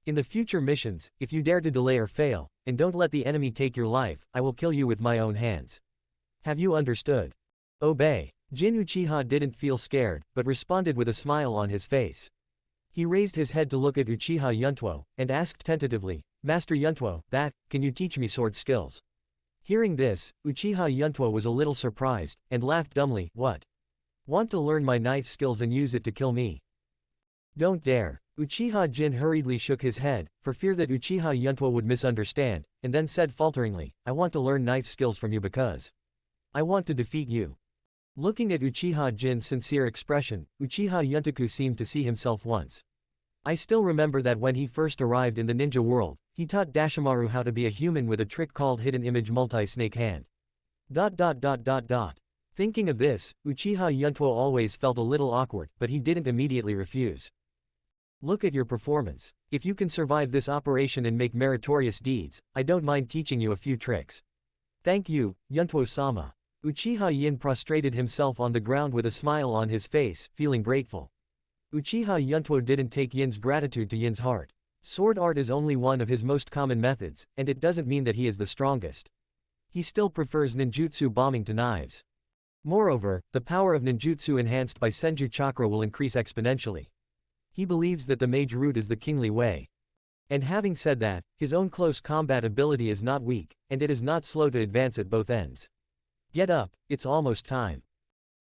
Speaker 2: In the future missions, if you dare to delay or fail, and don't let the enemy take your life, I will kill you with my own hands. Have you understood? Obey. Jin Uchiha didn't feel scared, but responded with a smile on his face. He raised his head to look at Uchiha Yuntuo, and asked tentatively, Master Yuntuo, can you teach me sword skills? Hearing this, Uchiha Yuntuo was a little surprised, and laughed dumbly, what? Want to learn my knife skills and use it to kill me? Don't dare. Uchiha Jin hurriedly shook his head, for fear that Uchiha Yuntuo would misunderstand, and then said falteringly, I want to learn knife skills from you because I want to defeat you. Looking at Uchiha Jin's sincere expression, Uchiha Yuntaku seemed to see himself once. I still remember that when he first arrived in the ninja world, he taught Dashimaru how to be a human with a trick called Hidden Image Multi-Snake Hand. Thinking of this, Uchiha Yuntuo always felt a little awkward, but he didn't immediately refuse. Look at your performance. If you can survive this operation and make meritorious deeds, I don't mind teaching you a few tricks. Thank you, Yuntuo-sama. Uchiha Yin prostrated himself on the ground with a smile on his face, feeling grateful. Uchiha Yuntuo didn't take Yin's gratitude to Yin's heart. Sword art is only one of his most common methods, and it doesn't mean that he is the strongest. He still prefers ninjutsu bombing to knives. Moreover, the power of ninjutsu enhanced by Senju chakra will increase exponentially. He believes that the mage route is the kingly way. And having said that, his own close combat ability is not weak, and it is not slow to advance at both ends. Get up, it's almost time.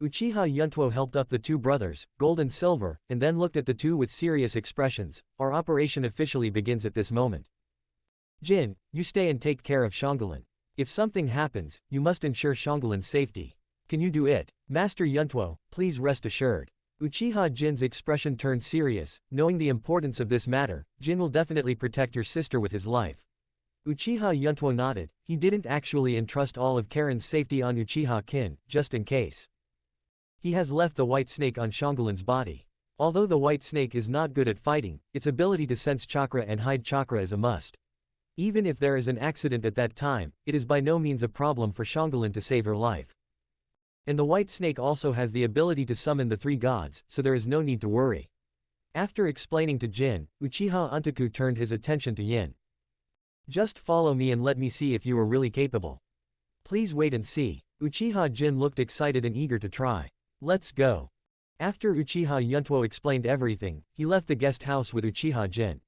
Speaker 2: Uchiha Yuntuo helped up the two brothers, gold and silver, and then looked at the two with serious expressions. Our operation officially begins at this moment. Jin, you stay and take care of Shangulin. If something happens, you must ensure Shangulin's safety. Can you do it? Master Yuntuo, please rest assured. Uchiha Jin's expression turned serious, knowing the importance of this matter. Jin will definitely protect your sister with his life. Uchiha Yuntuo nodded. He didn't actually entrust all of Karen's safety on Uchiha Kin, just in case. He has left the white snake on Shangulin's body. Although the white snake is not good at fighting, its ability to sense chakra and hide chakra is a must. Even if there is an accident at that time, it is by no means a problem for Shangulin to save her life. And the white snake also has the ability to summon the three gods, so there is no need to worry. After explaining to Jin, Uchiha Untaku turned his attention to Yin. Just follow me and let me see if you are really capable. Please wait and see. Uchiha Jin looked excited and eager to try. Let's go. After Uchiha Yuntuo explained everything, he left the guest house with Uchiha Jin.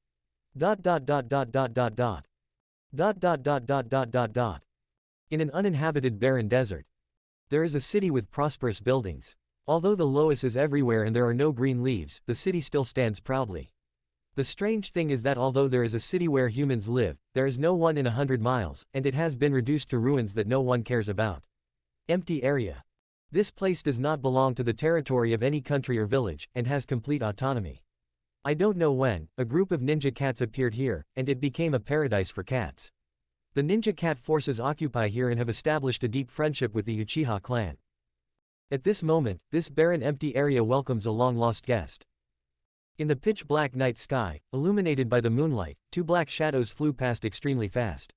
Speaker 2: In an uninhabited barren desert. There is a city with prosperous buildings. Although the loess is everywhere and there are no green leaves, the city still stands proudly. The strange thing is that although there is a city where humans live, there is no one in 100 miles, and it has been reduced to ruins that no one cares about. Empty area. This place does not belong to the territory of any country or village, and has complete autonomy. I don't know when, a group of ninja cats appeared here, and it became a paradise for cats. The ninja cat forces occupy here and have established a deep friendship with the Uchiha clan. At this moment, this barren empty area welcomes a long-lost guest. In the pitch-black night sky, illuminated by the moonlight, two black shadows flew past extremely fast.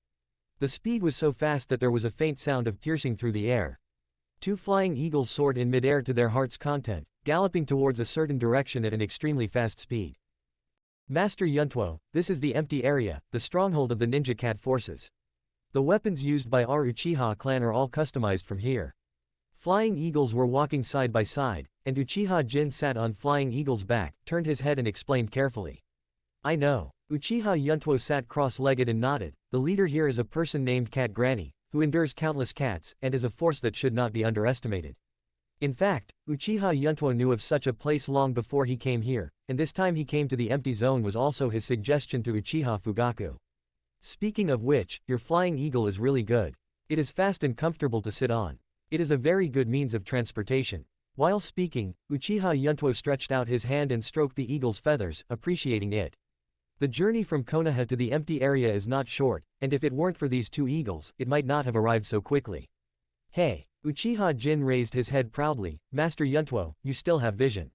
Speaker 2: The speed was so fast that there was a faint sound of piercing through the air. Two flying eagles soared in midair to their heart's content, galloping towards a certain direction at an extremely fast speed. Master Yuntuo, this is the empty area, the stronghold of the ninja cat forces. The weapons used by our Uchiha clan are all customized from here. Flying eagles were walking side by side, and Uchiha Jin sat on Flying Eagle's back, turned his head and explained carefully. I know. Uchiha Yuntuo sat cross-legged and nodded. The leader here is a person named Cat Granny, who endures countless cats, and is a force that should not be underestimated. In fact, Uchiha Yuntuo knew of such a place long before he came here, and this time he came to the empty zone was also his suggestion to Uchiha Fugaku. Speaking of which, your Flying Eagle is really good. It is fast and comfortable to sit on. It is a very good means of transportation. While speaking, Uchiha Yuntuo stretched out his hand and stroked the eagle's feathers, appreciating it. The journey from Konoha to the empty area is not short, and if it weren't for these two eagles, it might not have arrived so quickly. Hey! Uchiha Jin raised his head proudly. Master Yuntuo, you still have vision.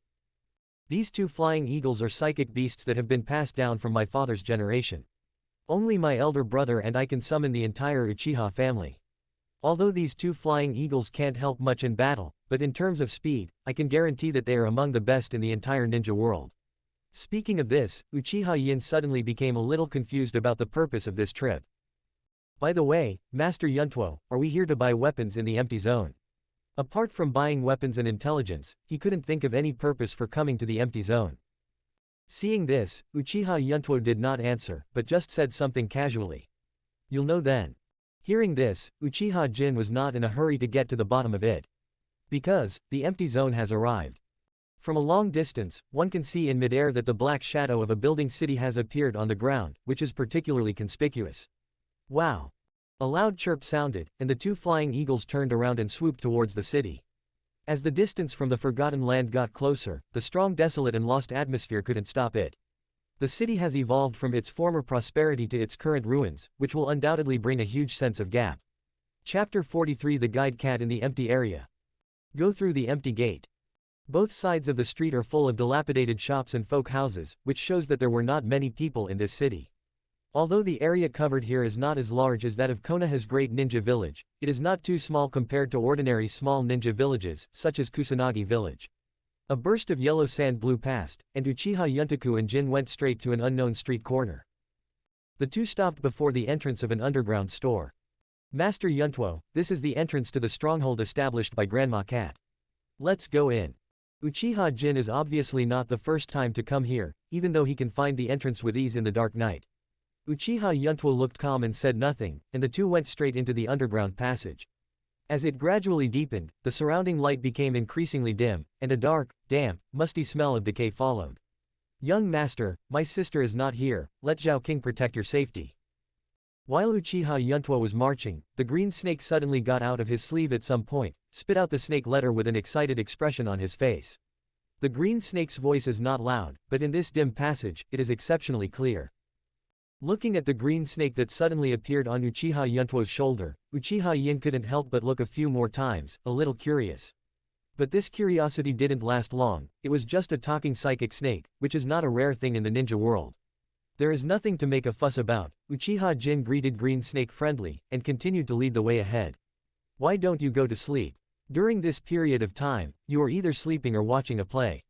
Speaker 2: These two flying eagles are psychic beasts that have been passed down from my father's generation. Only my elder brother and I can summon the entire Uchiha family. Although these two flying eagles can't help much in battle, but in terms of speed, I can guarantee that they are among the best in the entire ninja world. Speaking of this, Uchiha Yin suddenly became a little confused about the purpose of this trip. By the way, Master Yuntuo, are we here to buy weapons in the empty zone? Apart from buying weapons and intelligence, he couldn't think of any purpose for coming to the empty zone. Seeing this, Uchiha Yuntuo did not answer, but just said something casually. You'll know then. Hearing this, Uchiha Jin was not in a hurry to get to the bottom of it. Because, the empty zone has arrived. From a long distance, one can see in midair that the black shadow of a building city has appeared on the ground, which is particularly conspicuous. Wow! A loud chirp sounded, and the two flying eagles turned around and swooped towards the city. As the distance from the forgotten land got closer, the strong desolate and lost atmosphere couldn't stop it. The city has evolved from its former prosperity to its current ruins, which will undoubtedly bring a huge sense of gap. Chapter 43 The Guide Cat in the Empty Area. Go through the empty gate. Both sides of the street are full of dilapidated shops and folk houses, which shows that there were not many people in this city. Although the area covered here is not as large as that of Konoha's Great Ninja Village, it is not too small compared to ordinary small ninja villages, such as Kusanagi Village. A burst of yellow sand blew past, and Uchiha Yuntoku and Jin went straight to an unknown street corner. The two stopped before the entrance of an underground store. Master Yuntuo, this is the entrance to the stronghold established by Grandma Cat. Let's go in. Uchiha Jin is obviously not the first time to come here, even though he can find the entrance with ease in the dark night. Uchiha Yuntuo looked calm and said nothing, and the two went straight into the underground passage. As it gradually deepened, the surrounding light became increasingly dim, and a dark, damp, musty smell of decay followed. Young master, my sister is not here, let Xiaoqing protect your safety. While Uchiha Yuntuo was marching, the green snake suddenly got out of his sleeve at some point, spit out the snake letter with an excited expression on his face. The green snake's voice is not loud, but in this dim passage, it is exceptionally clear. Looking at the green snake that suddenly appeared on Uchiha Yuntuo's shoulder, Uchiha Yin couldn't help but look a few more times, a little curious. But this curiosity didn't last long, it was just a talking psychic snake, which is not a rare thing in the ninja world. There is nothing to make a fuss about. Uchiha Jin greeted Green Snake friendly, and continued to lead the way ahead. Why don't you go to sleep? During this period of time, you are either sleeping or watching a play.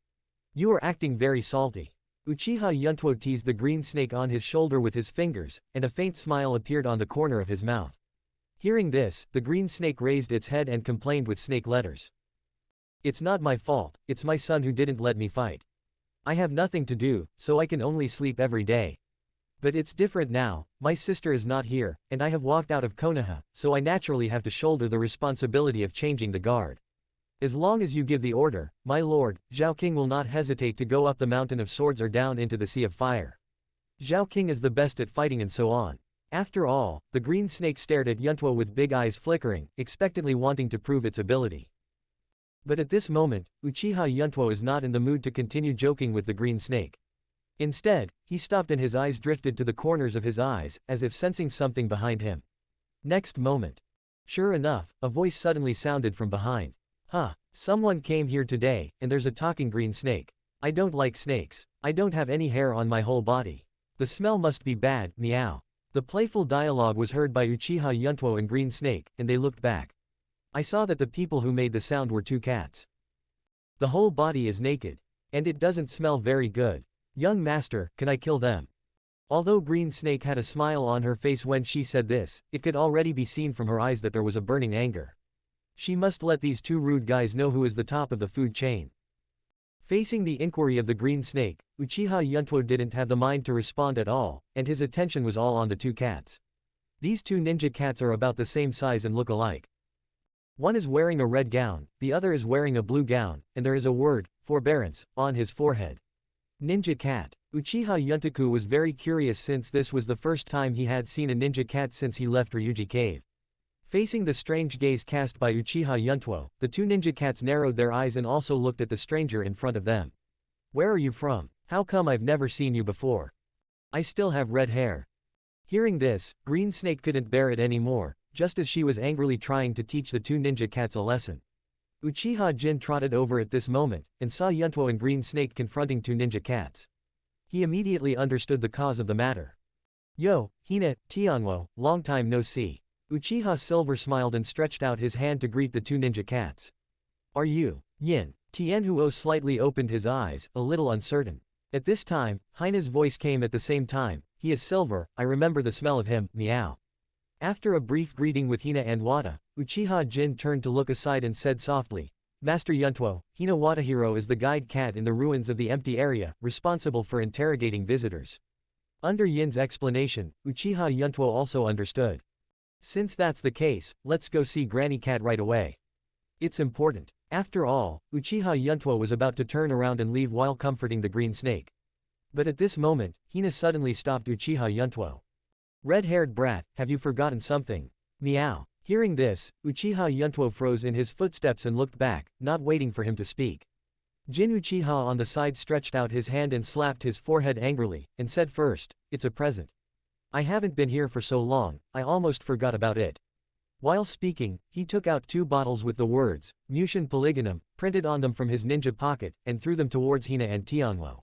Speaker 2: You are acting very salty. Uchiha Yuntuo teased the green snake on his shoulder with his fingers, and a faint smile appeared on the corner of his mouth. Hearing this, the green snake raised its head and complained with snake letters. It's not my fault, it's my son who didn't let me fight. I have nothing to do, so I can only sleep every day. But it's different now, my sister is not here, and I have walked out of Konoha, so I naturally have to shoulder the responsibility of changing the guard. As long as you give the order, my lord, Xiaoqing will not hesitate to go up the mountain of swords or down into the sea of fire. Xiaoqing is the best at fighting and so on. After all, the green snake stared at Yuntuo with big eyes flickering, expectantly wanting to prove its ability. But at this moment, Uchiha Yuntuo is not in the mood to continue joking with the green snake. Instead, he stopped and his eyes drifted to the corners of his eyes, as if sensing something behind him. Next moment. Sure enough, a voice suddenly sounded from behind. Huh, someone came here today, and there's a talking green snake. I don't like snakes. I don't have any hair on my whole body. The smell must be bad, meow. The playful dialogue was heard by Uchiha Yuntuo and Green Snake, and they looked back. I saw that the people who made the sound were two cats. The whole body is naked. And it doesn't smell very good. Young master, can I kill them? Although Green Snake had a smile on her face when she said this, it could already be seen from her eyes that there was a burning anger. She must let these two rude guys know who is the top of the food chain. Facing the inquiry of the green snake, Uchiha Yuntuo didn't have the mind to respond at all, and his attention was all on the two cats. These two ninja cats are about the same size and look alike. One is wearing a red gown, the other is wearing a blue gown, and there is a word, forbearance, on his forehead. Ninja cat. Uchiha Yuntoku was very curious since this was the first time he had seen a ninja cat since he left Ryūchi Cave. Facing the strange gaze cast by Uchiha Yuntuo, the two ninja cats narrowed their eyes and also looked at the stranger in front of them. Where are you from? How come I've never seen you before? I still have red hair. Hearing this, Green Snake couldn't bear it anymore, just as she was angrily trying to teach the two ninja cats a lesson. Uchiha Jin trotted over at this moment, and saw Yuntuo and Green Snake confronting two ninja cats. He immediately understood the cause of the matter. "Yo, Hina, Tianwo, long time no see." Uchiha Silver smiled and stretched out his hand to greet the two ninja cats. "Are you, Yin?" Tianhuo slightly opened his eyes, a little uncertain. At this time, Hina's voice came at the same time. "He is Silver, I remember the smell of him, meow." After a brief greeting with Hina and Wada, Uchiha Jin turned to look aside and said softly, "Master Yuntuo, Hina Wadahiro is the guide cat in the ruins of the empty area, responsible for interrogating visitors." Under Yin's explanation, Uchiha Yuntuo also understood. "Since that's the case, let's go see Granny Cat right away. It's important." After all, Uchiha Yuntuo was about to turn around and leave while comforting the green snake. But at this moment, Hina suddenly stopped Uchiha Yuntuo. "Red-haired brat, have you forgotten something?" Meow. Hearing this, Uchiha Yuntuo froze in his footsteps and looked back, not waiting for him to speak. Jin Uchiha on the side stretched out his hand and slapped his forehead angrily, and said first, "It's a present. I haven't been here for so long, I almost forgot about it." While speaking, he took out two bottles with the words, Mushin Polygonum, printed on them from his ninja pocket, and threw them towards Hina and Tianwo.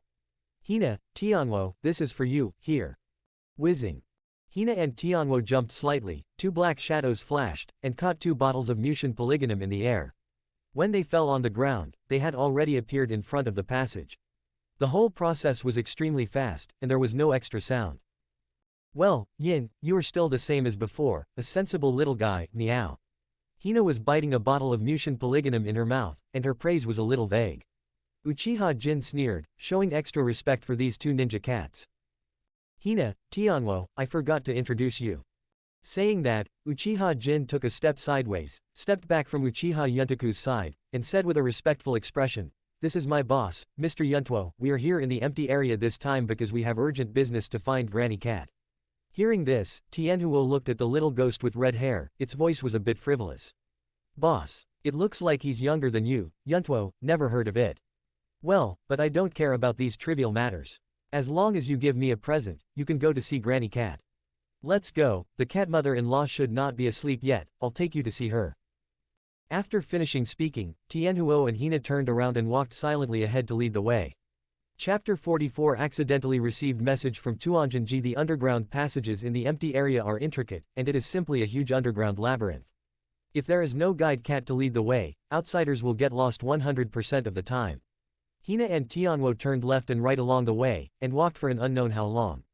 Speaker 2: "Hina, Tianwo, this is for you, here." Whizzing. Hina and Tianwo jumped slightly, two black shadows flashed, and caught two bottles of Mushin Polygonum in the air. When they fell on the ground, they had already appeared in front of the passage. The whole process was extremely fast, and there was no extra sound. "Well, Yin, you are still the same as before, a sensible little guy, meow." Hina was biting a bottle of Mushin Polygonum in her mouth, and her praise was a little vague. Uchiha Jin sneered, showing extra respect for these two ninja cats. "Hina, Tianwo, I forgot to introduce you." Saying that, Uchiha Jin took a step sideways, stepped back from Uchiha Yuntoku's side, and said with a respectful expression, "This is my boss, Mr. Yuntuo. We are here in the empty area this time because we have urgent business to find Granny Cat." Hearing this, Tianhuo looked at the little ghost with red hair, its voice was a bit frivolous. "Boss. It looks like he's younger than you, Yuntuo, never heard of it." "Well, but I don't care about these trivial matters. As long as you give me a present, you can go to see Granny Cat." "Let's go, the cat mother-in-law should not be asleep yet, I'll take you to see her." After finishing speaking, Tianhuo and Hina turned around and walked silently ahead to lead the way. Chapter 44 Accidentally received message from Tuanjinji. The underground passages in the empty area are intricate, and it is simply a huge underground labyrinth. If there is no guide cat to lead the way, outsiders will get lost 100% of the time. Hina and Tianwo turned left and right along the way, and walked for an unknown how long.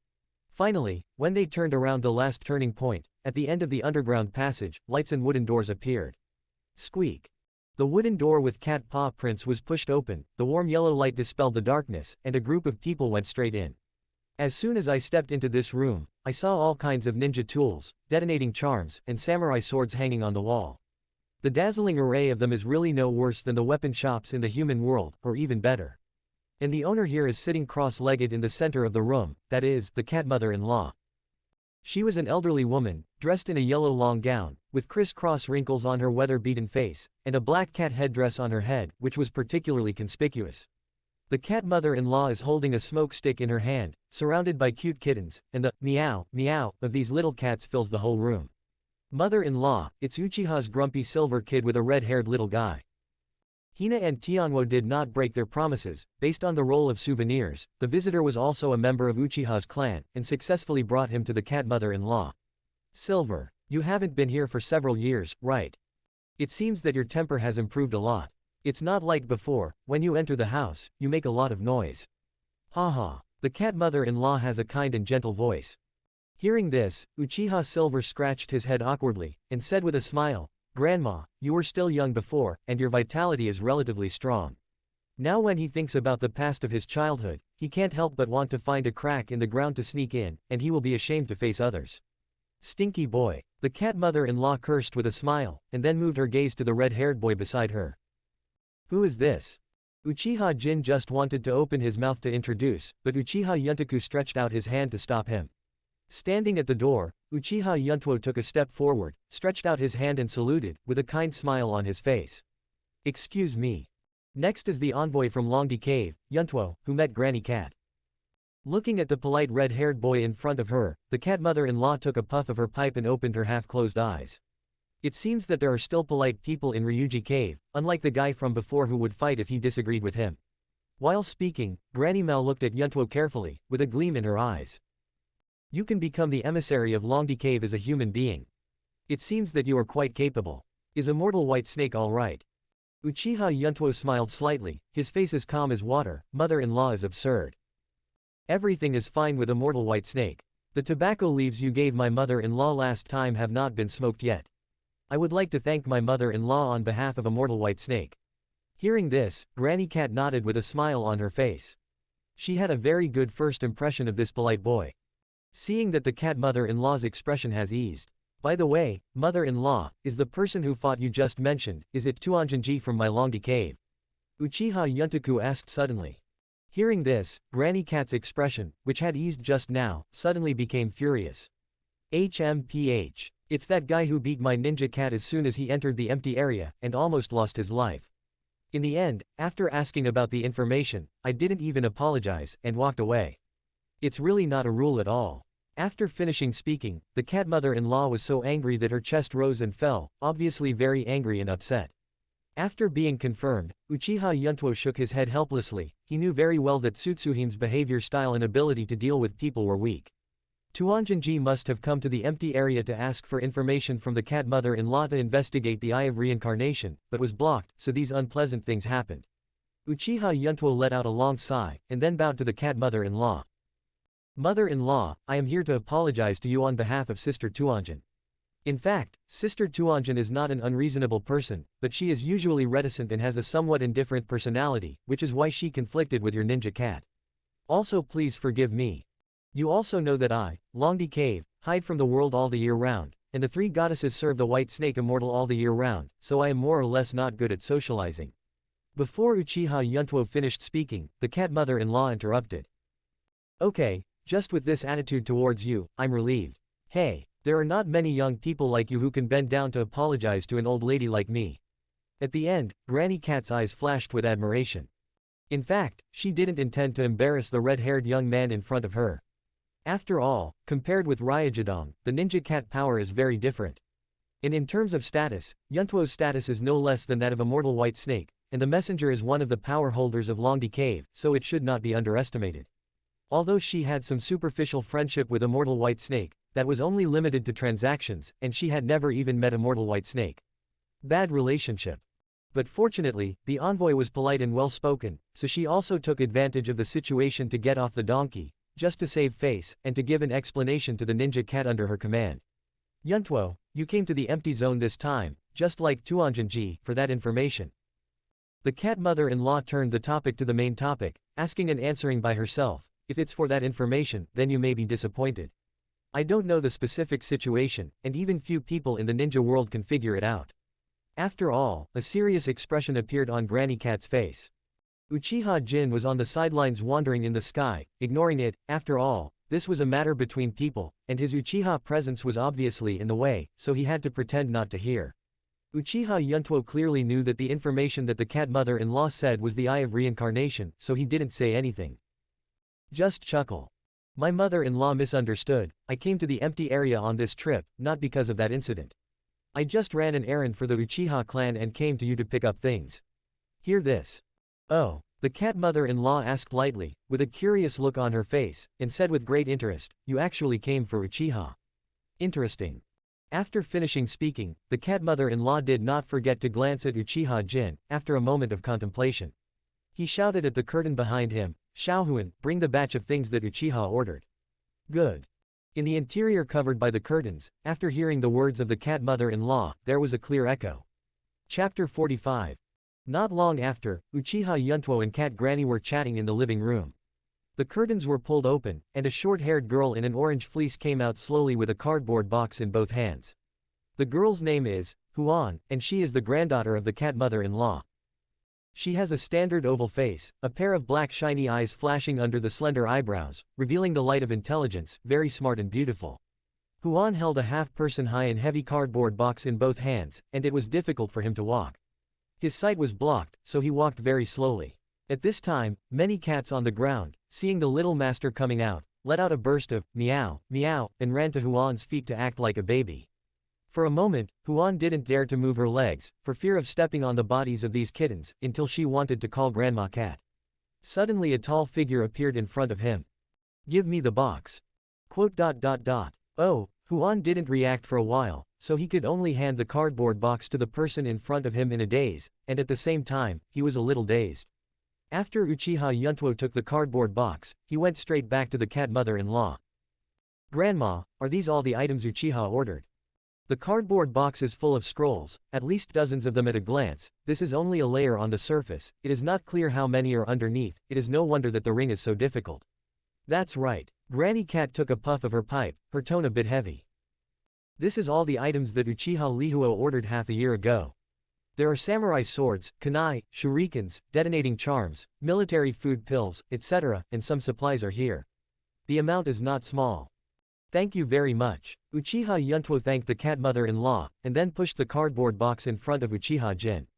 Speaker 2: Finally, when they turned around the last turning point, at the end of the underground passage, lights and wooden doors appeared. Squeak. The wooden door with cat paw prints was pushed open, the warm yellow light dispelled the darkness, and a group of people went straight in. As soon as I stepped into this room, I saw all kinds of ninja tools, detonating charms, and samurai swords hanging on the wall. The dazzling array of them is really no worse than the weapon shops in the human world, or even better. And the owner here is sitting cross-legged in the center of the room, that is, the cat mother-in-law. She was an elderly woman, dressed in a yellow long gown, with criss-cross wrinkles on her weather-beaten face, and a black cat headdress on her head, which was particularly conspicuous. The cat mother-in-law is holding a smoke stick in her hand, surrounded by cute kittens, and the meow, meow of these little cats fills the whole room. Mother-in-law, it's Uchiha's grumpy silver kid with a red-haired little guy. Hina and Tianwo did not break their promises. Based on the role of souvenirs, the visitor was also a member of Uchiha's clan, and successfully brought him to the cat mother-in-law. "Silver, you haven't been here for several years, right? It seems that your temper has improved a lot. It's not like before, when you enter the house, you make a lot of noise." "Ha." The cat mother-in-law has a kind and gentle voice. Hearing this, Uchiha Silver scratched his head awkwardly, and said with a smile, "Grandma, you were still young before, and your vitality is relatively strong. Now when he thinks about the past of his childhood, he can't help but want to find a crack in the ground to sneak in, and he will be ashamed to face others." "Stinky boy." The cat mother-in-law cursed with a smile, and then moved her gaze to the red-haired boy beside her. "Who is this?" Uchiha Jin just wanted to open his mouth to introduce, but Uchiha Yuntoku stretched out his hand to stop him. Standing at the door, Uchiha Yuntuo took a step forward, stretched out his hand and saluted, with a kind smile on his face. "Excuse me. Next is the envoy from Ryūchi Cave, Yuntuo, who met Granny Cat." Looking at the polite red-haired boy in front of her, the cat mother-in-law took a puff of her pipe and opened her half-closed eyes. It seems that there are still polite people in Ryūchi Cave, unlike the guy from before who would fight if he disagreed with him. While speaking, Granny Mel looked at Yuntuo carefully, with a gleam in her eyes. You can become the emissary of Longdi Cave as a human being. It seems that you are quite capable. Is Immortal White Snake all right? Uchiha Yuntuo smiled slightly, his face as calm as water. Mother-in-law is absurd. Everything is fine with Immortal White Snake. The tobacco leaves you gave my mother-in-law last time have not been smoked yet. I would like to thank my mother-in-law on behalf of Immortal White Snake. Hearing this, Granny Cat nodded with a smile on her face. She had a very good first impression of this polite boy. Seeing that the cat mother-in-law's expression has eased. By the way, mother-in-law, is the person who fought you just mentioned, is it Tuanjinji from my Longdi Cave? Uchiha Yuntoku asked suddenly. Hearing this, Granny Cat's expression, which had eased just now, suddenly became furious. HMPH. It's that guy who beat my ninja cat as soon as he entered the empty area, and almost lost his life. In the end, after asking about the information, I didn't even apologize, and walked away. It's really not a rule at all. After finishing speaking, the cat mother-in-law was so angry that her chest rose and fell, obviously very angry and upset. After being confirmed, Uchiha Yuntuo shook his head helplessly. He knew very well that Tsutsuhime's behavior style and ability to deal with people were weak. Tuanjinji must have come to the empty area to ask for information from the cat mother-in-law to investigate the Eye of Reincarnation, but was blocked, so these unpleasant things happened. Uchiha Yuntuo let out a long sigh, and then bowed to the cat mother-in-law. Mother-in-law, I am here to apologize to you on behalf of Sister Tuanjin. In fact, Sister Tuanjin is not an unreasonable person, but she is usually reticent and has a somewhat indifferent personality, which is why she conflicted with your ninja cat. Also please forgive me. You also know that I, Longdi Cave, hide from the world all the year round, and the three goddesses serve the white snake immortal all the year round, so I am more or less not good at socializing. Before Uchiha Yuntuo finished speaking, the cat mother-in-law interrupted. Okay. Just with this attitude towards you, I'm relieved. Hey, there are not many young people like you who can bend down to apologize to an old lady like me. At the end, Granny Cat's eyes flashed with admiration. In fact, she didn't intend to embarrass the red-haired young man in front of her. After all, compared with Ryujidong, the ninja cat power is very different. And in terms of status, Yuntuo's status is no less than that of Immortal White Snake, and the messenger is one of the power holders of Longdi Cave, so it should not be underestimated. Although she had some superficial friendship with Immortal White Snake, that was only limited to transactions, and she had never even met Immortal White Snake. Bad relationship. But fortunately, the envoy was polite and well-spoken, so she also took advantage of the situation to get off the donkey, just to save face, and to give an explanation to the ninja cat under her command. Yuntuo, you came to the empty zone this time, just like Tuanjinji, for that information. The cat mother-in-law turned the topic to the main topic, asking and answering by herself. If it's for that information, then you may be disappointed. I don't know the specific situation, and even few people in the ninja world can figure it out. After all, a serious expression appeared on Granny Cat's face. Uchiha Jin was on the sidelines wandering in the sky, ignoring it. After all, this was a matter between people, and his Uchiha presence was obviously in the way, so he had to pretend not to hear. Uchiha Yuntuo clearly knew that the information that the cat mother-in-law said was the Eye of Reincarnation, so he didn't say anything. Just chuckle. My mother-in-law misunderstood. I came to the empty area on this trip, not because of that incident. I just ran an errand for the Uchiha clan and came to you to pick up things. Hear this. Oh, the cat mother-in-law asked lightly, with a curious look on her face, and said with great interest, you actually came for Uchiha. Interesting. After finishing speaking, the cat mother-in-law did not forget to glance at Uchiha Jin, after a moment of contemplation. He shouted at the curtain behind him, Xiaohuan, bring the batch of things that Uchiha ordered. Good. In the interior covered by the curtains, after hearing the words of the cat mother-in-law, there was a clear echo. Chapter 45. Not long after, Uchiha Yuntuo and Cat Granny were chatting in the living room. The curtains were pulled open, and a short-haired girl in an orange fleece came out slowly with a cardboard box in both hands. The girl's name is Huan, and she is the granddaughter of the cat mother-in-law. She has a standard oval face, a pair of black shiny eyes flashing under the slender eyebrows, revealing the light of intelligence, very smart and beautiful. Huan held a half-person high and heavy cardboard box in both hands, and it was difficult for him to walk. His sight was blocked, so he walked very slowly. At this time, many cats on the ground, seeing the little master coming out, let out a burst of meow, meow, and ran to Huan's feet to act like a baby. For a moment, Huan didn't dare to move her legs, for fear of stepping on the bodies of these kittens, until she wanted to call Grandma Cat. Suddenly a tall figure appeared in front of him. "Give me the box." Oh, Huan didn't react for a while, so he could only hand the cardboard box to the person in front of him in a daze, and at the same time, he was a little dazed. After Uchiha Yuntuo took the cardboard box, he went straight back to the cat mother-in-law. "Grandma, are these all the items Uchiha ordered?" The cardboard box is full of scrolls, at least dozens of them at a glance. This is only a layer on the surface, it is not clear how many are underneath. It is no wonder that the ring is so difficult. "That's right." Granny Cat took a puff of her pipe, her tone a bit heavy. "This is all the items that Uchiha Lihuo ordered half a year ago. There are samurai swords, kunai, shurikens, detonating charms, military food pills, etc., and some supplies are here. The amount is not small." "Thank you very much." Uchiha Yuntuo thanked the cat mother-in-law, and then pushed the cardboard box in front of Uchiha Jin.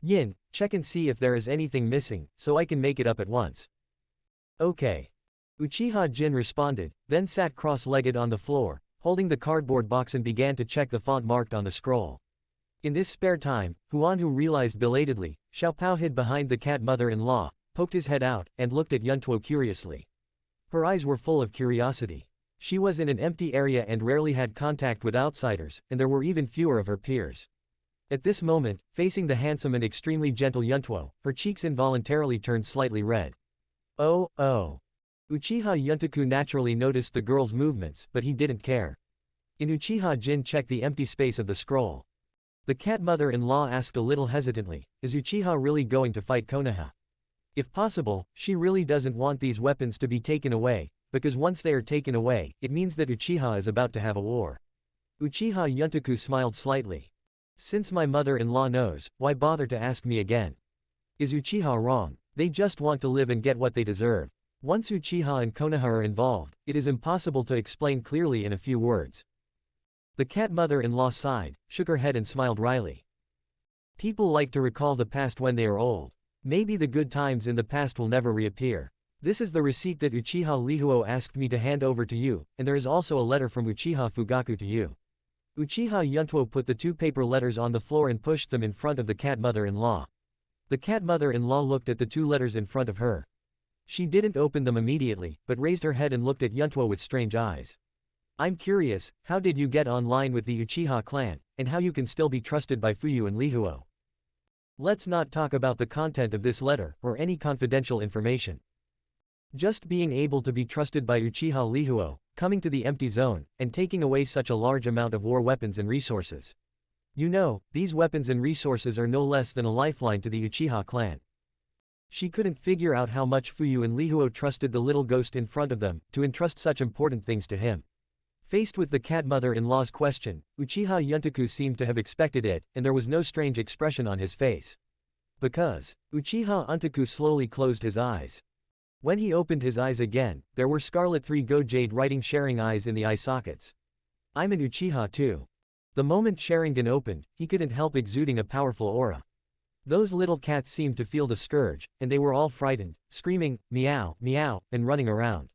Speaker 2: "Yin, check and see if there is anything missing, so I can make it up at once." "Okay." Uchiha Jin responded, then sat cross-legged on the floor, holding the cardboard box and began to check the font marked on the scroll. In this spare time, Huan, who realized belatedly, Xiaopao hid behind the cat mother-in-law, poked his head out, and looked at Yuntuo curiously. Her eyes were full of curiosity. She was in an empty area and rarely had contact with outsiders, and there were even fewer of her peers. At this moment, facing the handsome and extremely gentle Yuntuo, her cheeks involuntarily turned slightly red. Oh. Uchiha Yuntoku naturally noticed the girl's movements, but he didn't care. Uchiha Jin checked the empty space of the scroll. The cat mother-in-law asked a little hesitantly, "Is Uchiha really going to fight Konoha?" If possible, she really doesn't want these weapons to be taken away, because once they are taken away, it means that Uchiha is about to have a war. Uchiha Yuntoku smiled slightly. "Since my mother-in-law knows, why bother to ask me again? Is Uchiha wrong? They just want to live and get what they deserve. Once Uchiha and Konoha are involved, it is impossible to explain clearly in a few words." The cat mother-in-law sighed, shook her head and smiled wryly. "People like to recall the past when they are old. Maybe the good times in the past will never reappear. This is the receipt that Uchiha Lihuo asked me to hand over to you, and there is also a letter from Uchiha Fugaku to you." Uchiha Yuntuo put the two paper letters on the floor and pushed them in front of the cat mother-in-law. The cat mother-in-law looked at the two letters in front of her. She didn't open them immediately, but raised her head and looked at Yuntuo with strange eyes. "I'm curious, how did you get online with the Uchiha clan, and how you can still be trusted by Fuyu and Lihuo? Let's not talk about the content of this letter, or any confidential information. Just being able to be trusted by Uchiha Lihuo, coming to the empty zone, and taking away such a large amount of war weapons and resources. You know, these weapons and resources are no less than a lifeline to the Uchiha clan." She couldn't figure out how much Fuyu and Lihuo trusted the little ghost in front of them, to entrust such important things to him. Faced with the cat mother-in-law's question, Uchiha Yuntoku seemed to have expected it, and there was no strange expression on his face. Because Uchiha Yuntoku slowly closed his eyes. When he opened his eyes again, there were scarlet 3-go jade writing sharing eyes in the eye sockets. "I'm an Uchiha too." The moment Sharingan opened, he couldn't help exuding a powerful aura. Those little cats seemed to feel the scourge, and they were all frightened, screaming, "Meow, meow," and running around.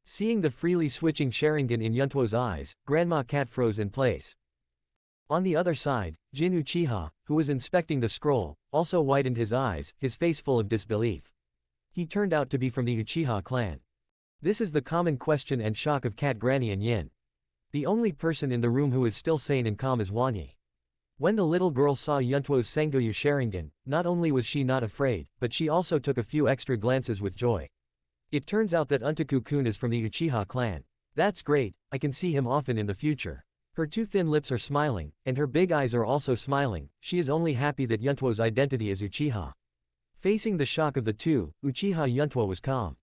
Speaker 2: Seeing the freely switching Sharingan in Yuntuo's eyes, Grandma Cat froze in place. On the other side, Jin Uchiha, who was inspecting the scroll, also widened his eyes, his face full of disbelief. He turned out to be from the Uchiha clan. This is the common question and shock of Cat Granny and Yin. The only person in the room who is still sane and calm is Wanyi. When the little girl saw Yuntuo's Sengoyu Sharingan, not only was she not afraid, but she also took a few extra glances with joy. It turns out that Untaku-kun is from the Uchiha clan. That's great, I can see him often in the future. Her two thin lips are smiling, and her big eyes are also smiling. She is only happy that Yuntuo's identity is Uchiha. Facing the shock of the two, Uchiha Yuntuo was calm.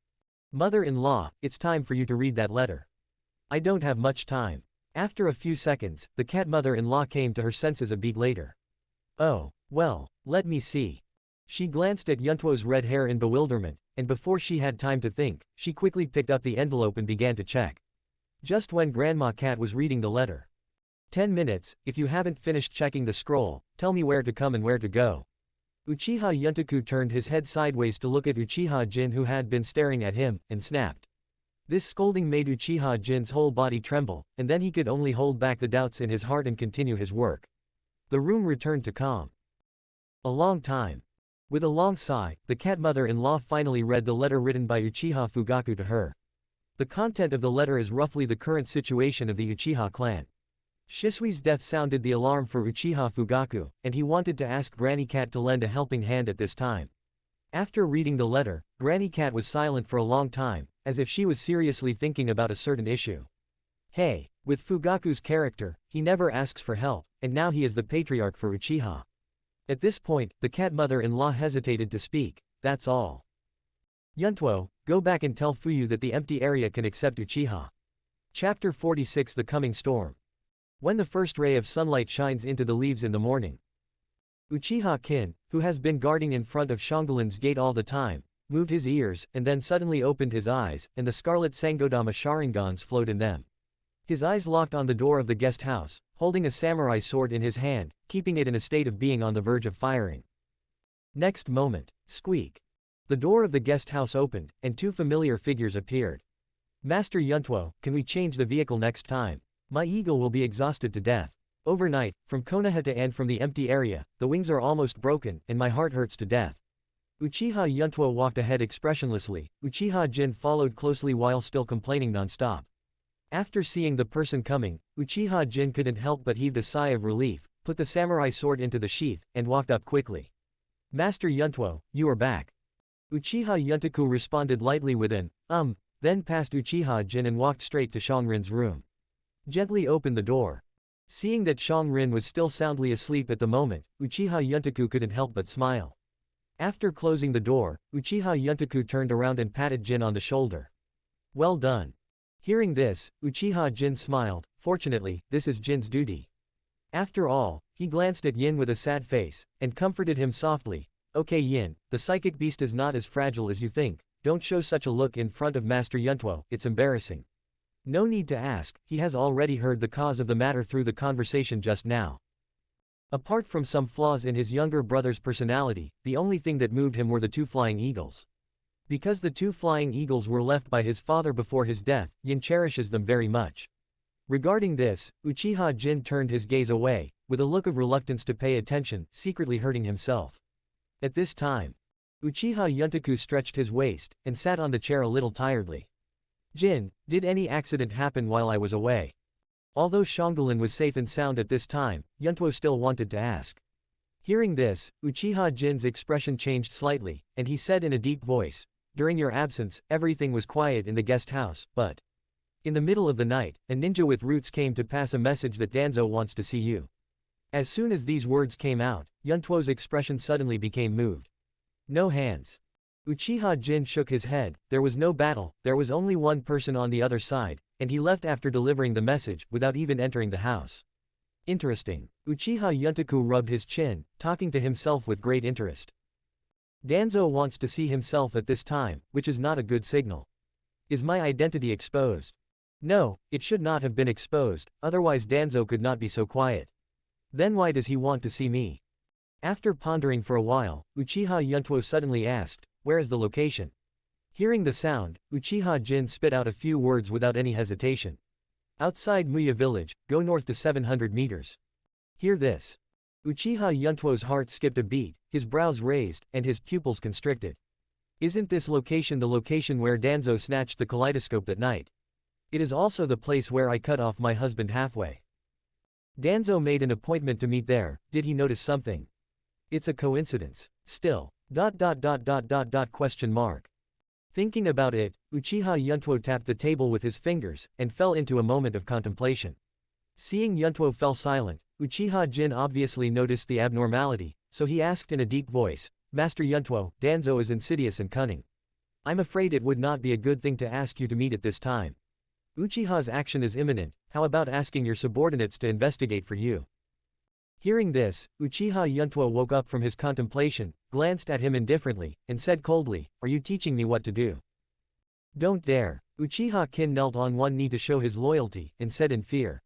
Speaker 2: "Mother-in-law, it's time for you to read that letter." "I don't have much time." After a few seconds, the cat mother-in-law came to her senses a beat later. "Oh, well, let me see." She glanced at Yuntuo's red hair in bewilderment, and before she had time to think, she quickly picked up the envelope and began to check. Just when Grandma Cat was reading the letter. 10 minutes, if you haven't finished checking the scroll, tell me where to come and where to go." Uchiha Yuntoku turned his head sideways to look at Uchiha Jin, who had been staring at him, and snapped. This scolding made Uchiha Jin's whole body tremble, and then he could only hold back the doubts in his heart and continue his work. The room returned to calm. A long time. With a long sigh, the cat mother-in-law finally read the letter written by Uchiha Fugaku to her. The content of the letter is roughly the current situation of the Uchiha clan. Shisui's death sounded the alarm for Uchiha Fugaku, and he wanted to ask Granny Cat to lend a helping hand at this time. After reading the letter, Granny Cat was silent for a long time, as if she was seriously thinking about a certain issue. Hey, with Fugaku's character, he never asks for help, and now he is the patriarch for Uchiha. At this point, the cat mother-in-law hesitated to speak. That's all. Yuntuo, go back and tell Fuyu that the empty area can accept Uchiha. Chapter 46 The Coming Storm. When the first ray of sunlight shines into the leaves in the morning. Uchiha Kin, who has been guarding in front of Shongolin's gate all the time, moved his ears and then suddenly opened his eyes, and the scarlet Sangodama Sharingans flowed in them. His eyes locked on the door of the guest house, holding a samurai sword in his hand, keeping it in a state of being on the verge of firing. Next moment, squeak. The door of the guest house opened, and two familiar figures appeared. Master Yuntuo, can we change the vehicle next time? My eagle will be exhausted to death. Overnight, from Konoha to and from the empty area, the wings are almost broken, and my heart hurts to death. Uchiha Yuntuo walked ahead expressionlessly. Uchiha Jin followed closely while still complaining non-stop. After seeing the person coming, Uchiha Jin couldn't help but heave a sigh of relief, put the samurai sword into the sheath, and walked up quickly. Master Yuntuo, you are back. Uchiha Yuntaku responded lightly with an, then passed Uchiha Jin and walked straight to Shongrin's room. Gently opened the door. Seeing that Shongrin was still soundly asleep at the moment, Uchiha Yuntaku couldn't help but smile. After closing the door, Uchiha Yuntaku turned around and patted Jin on the shoulder. Well done. Hearing this, Uchiha Jin smiled. Fortunately, this is Jin's duty. After all, he glanced at Yin with a sad face, and comforted him softly. Okay Yin, the psychic beast is not as fragile as you think. Don't show such a look in front of Master Yuntuo, it's embarrassing. No need to ask, he has already heard the cause of the matter through the conversation just now. Apart from some flaws in his younger brother's personality, the only thing that moved him were the two flying eagles. Because the two flying eagles were left by his father before his death, Yin cherishes them very much. Regarding this, Uchiha Jin turned his gaze away, with a look of reluctance to pay attention, secretly hurting himself. At this time, Uchiha Yuntaku stretched his waist, and sat on the chair a little tiredly. Jin, did any accident happen while I was away? Although Shongolin was safe and sound at this time, Yuntuo still wanted to ask. Hearing this, Uchiha Jin's expression changed slightly, and he said in a deep voice, during your absence, everything was quiet in the guest house, but in the middle of the night, a ninja with roots came to pass a message that Danzo wants to see you. As soon as these words came out, Yuntuo's expression suddenly became moved. No hands. Uchiha Jin shook his head. There was no battle, there was only one person on the other side, and he left after delivering the message, without even entering the house. Interesting. Uchiha Yuntaku rubbed his chin, talking to himself with great interest. Danzo wants to see himself at this time, which is not a good signal. Is my identity exposed? No, it should not have been exposed, otherwise Danzo could not be so quiet. Then why does he want to see me? After pondering for a while, Uchiha Yuntuo suddenly asked, where is the location? Hearing the sound, Uchiha Jin spit out a few words without any hesitation. Outside Muya village, go north to 700 meters. Hear this. Uchiha Yuntuo's heart skipped a beat, his brows raised, and his pupils constricted. Isn't this location the location where Danzo snatched the kaleidoscope that night? It is also the place where I cut off my husband halfway. Danzo made an appointment to meet there. Did he notice something? It's a coincidence. Still. Question mark. Thinking about it, Uchiha Yuntuo tapped the table with his fingers, and fell into a moment of contemplation. Seeing Yuntuo fell silent, Uchiha Jin obviously noticed the abnormality, so he asked in a deep voice, Master Yuntuo, Danzo is insidious and cunning. I'm afraid it would not be a good thing to ask you to meet at this time. Uchiha's action is imminent, how about asking your subordinates to investigate for you? Hearing this, Uchiha Yuntuo woke up from his contemplation, glanced at him indifferently, and said coldly, are you teaching me what to do? Don't dare. Uchiha Kin knelt on one knee to show his loyalty, and said in fear.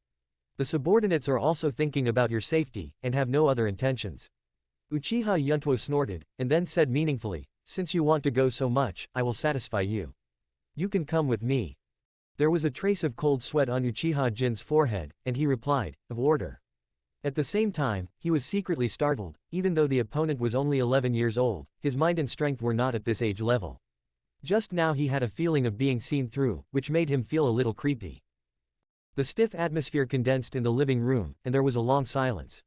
Speaker 2: The subordinates are also thinking about your safety, and have no other intentions. Uchiha Yuntuo snorted, and then said meaningfully, since you want to go so much, I will satisfy you. You can come with me. There was a trace of cold sweat on Uchiha Jin's forehead, and he replied, "Of order." At the same time, he was secretly startled. Even though the opponent was only 11 years old, his mind and strength were not at this age level. Just now he had a feeling of being seen through, which made him feel a little creepy. The stiff atmosphere condensed in the living room, and there was a long silence.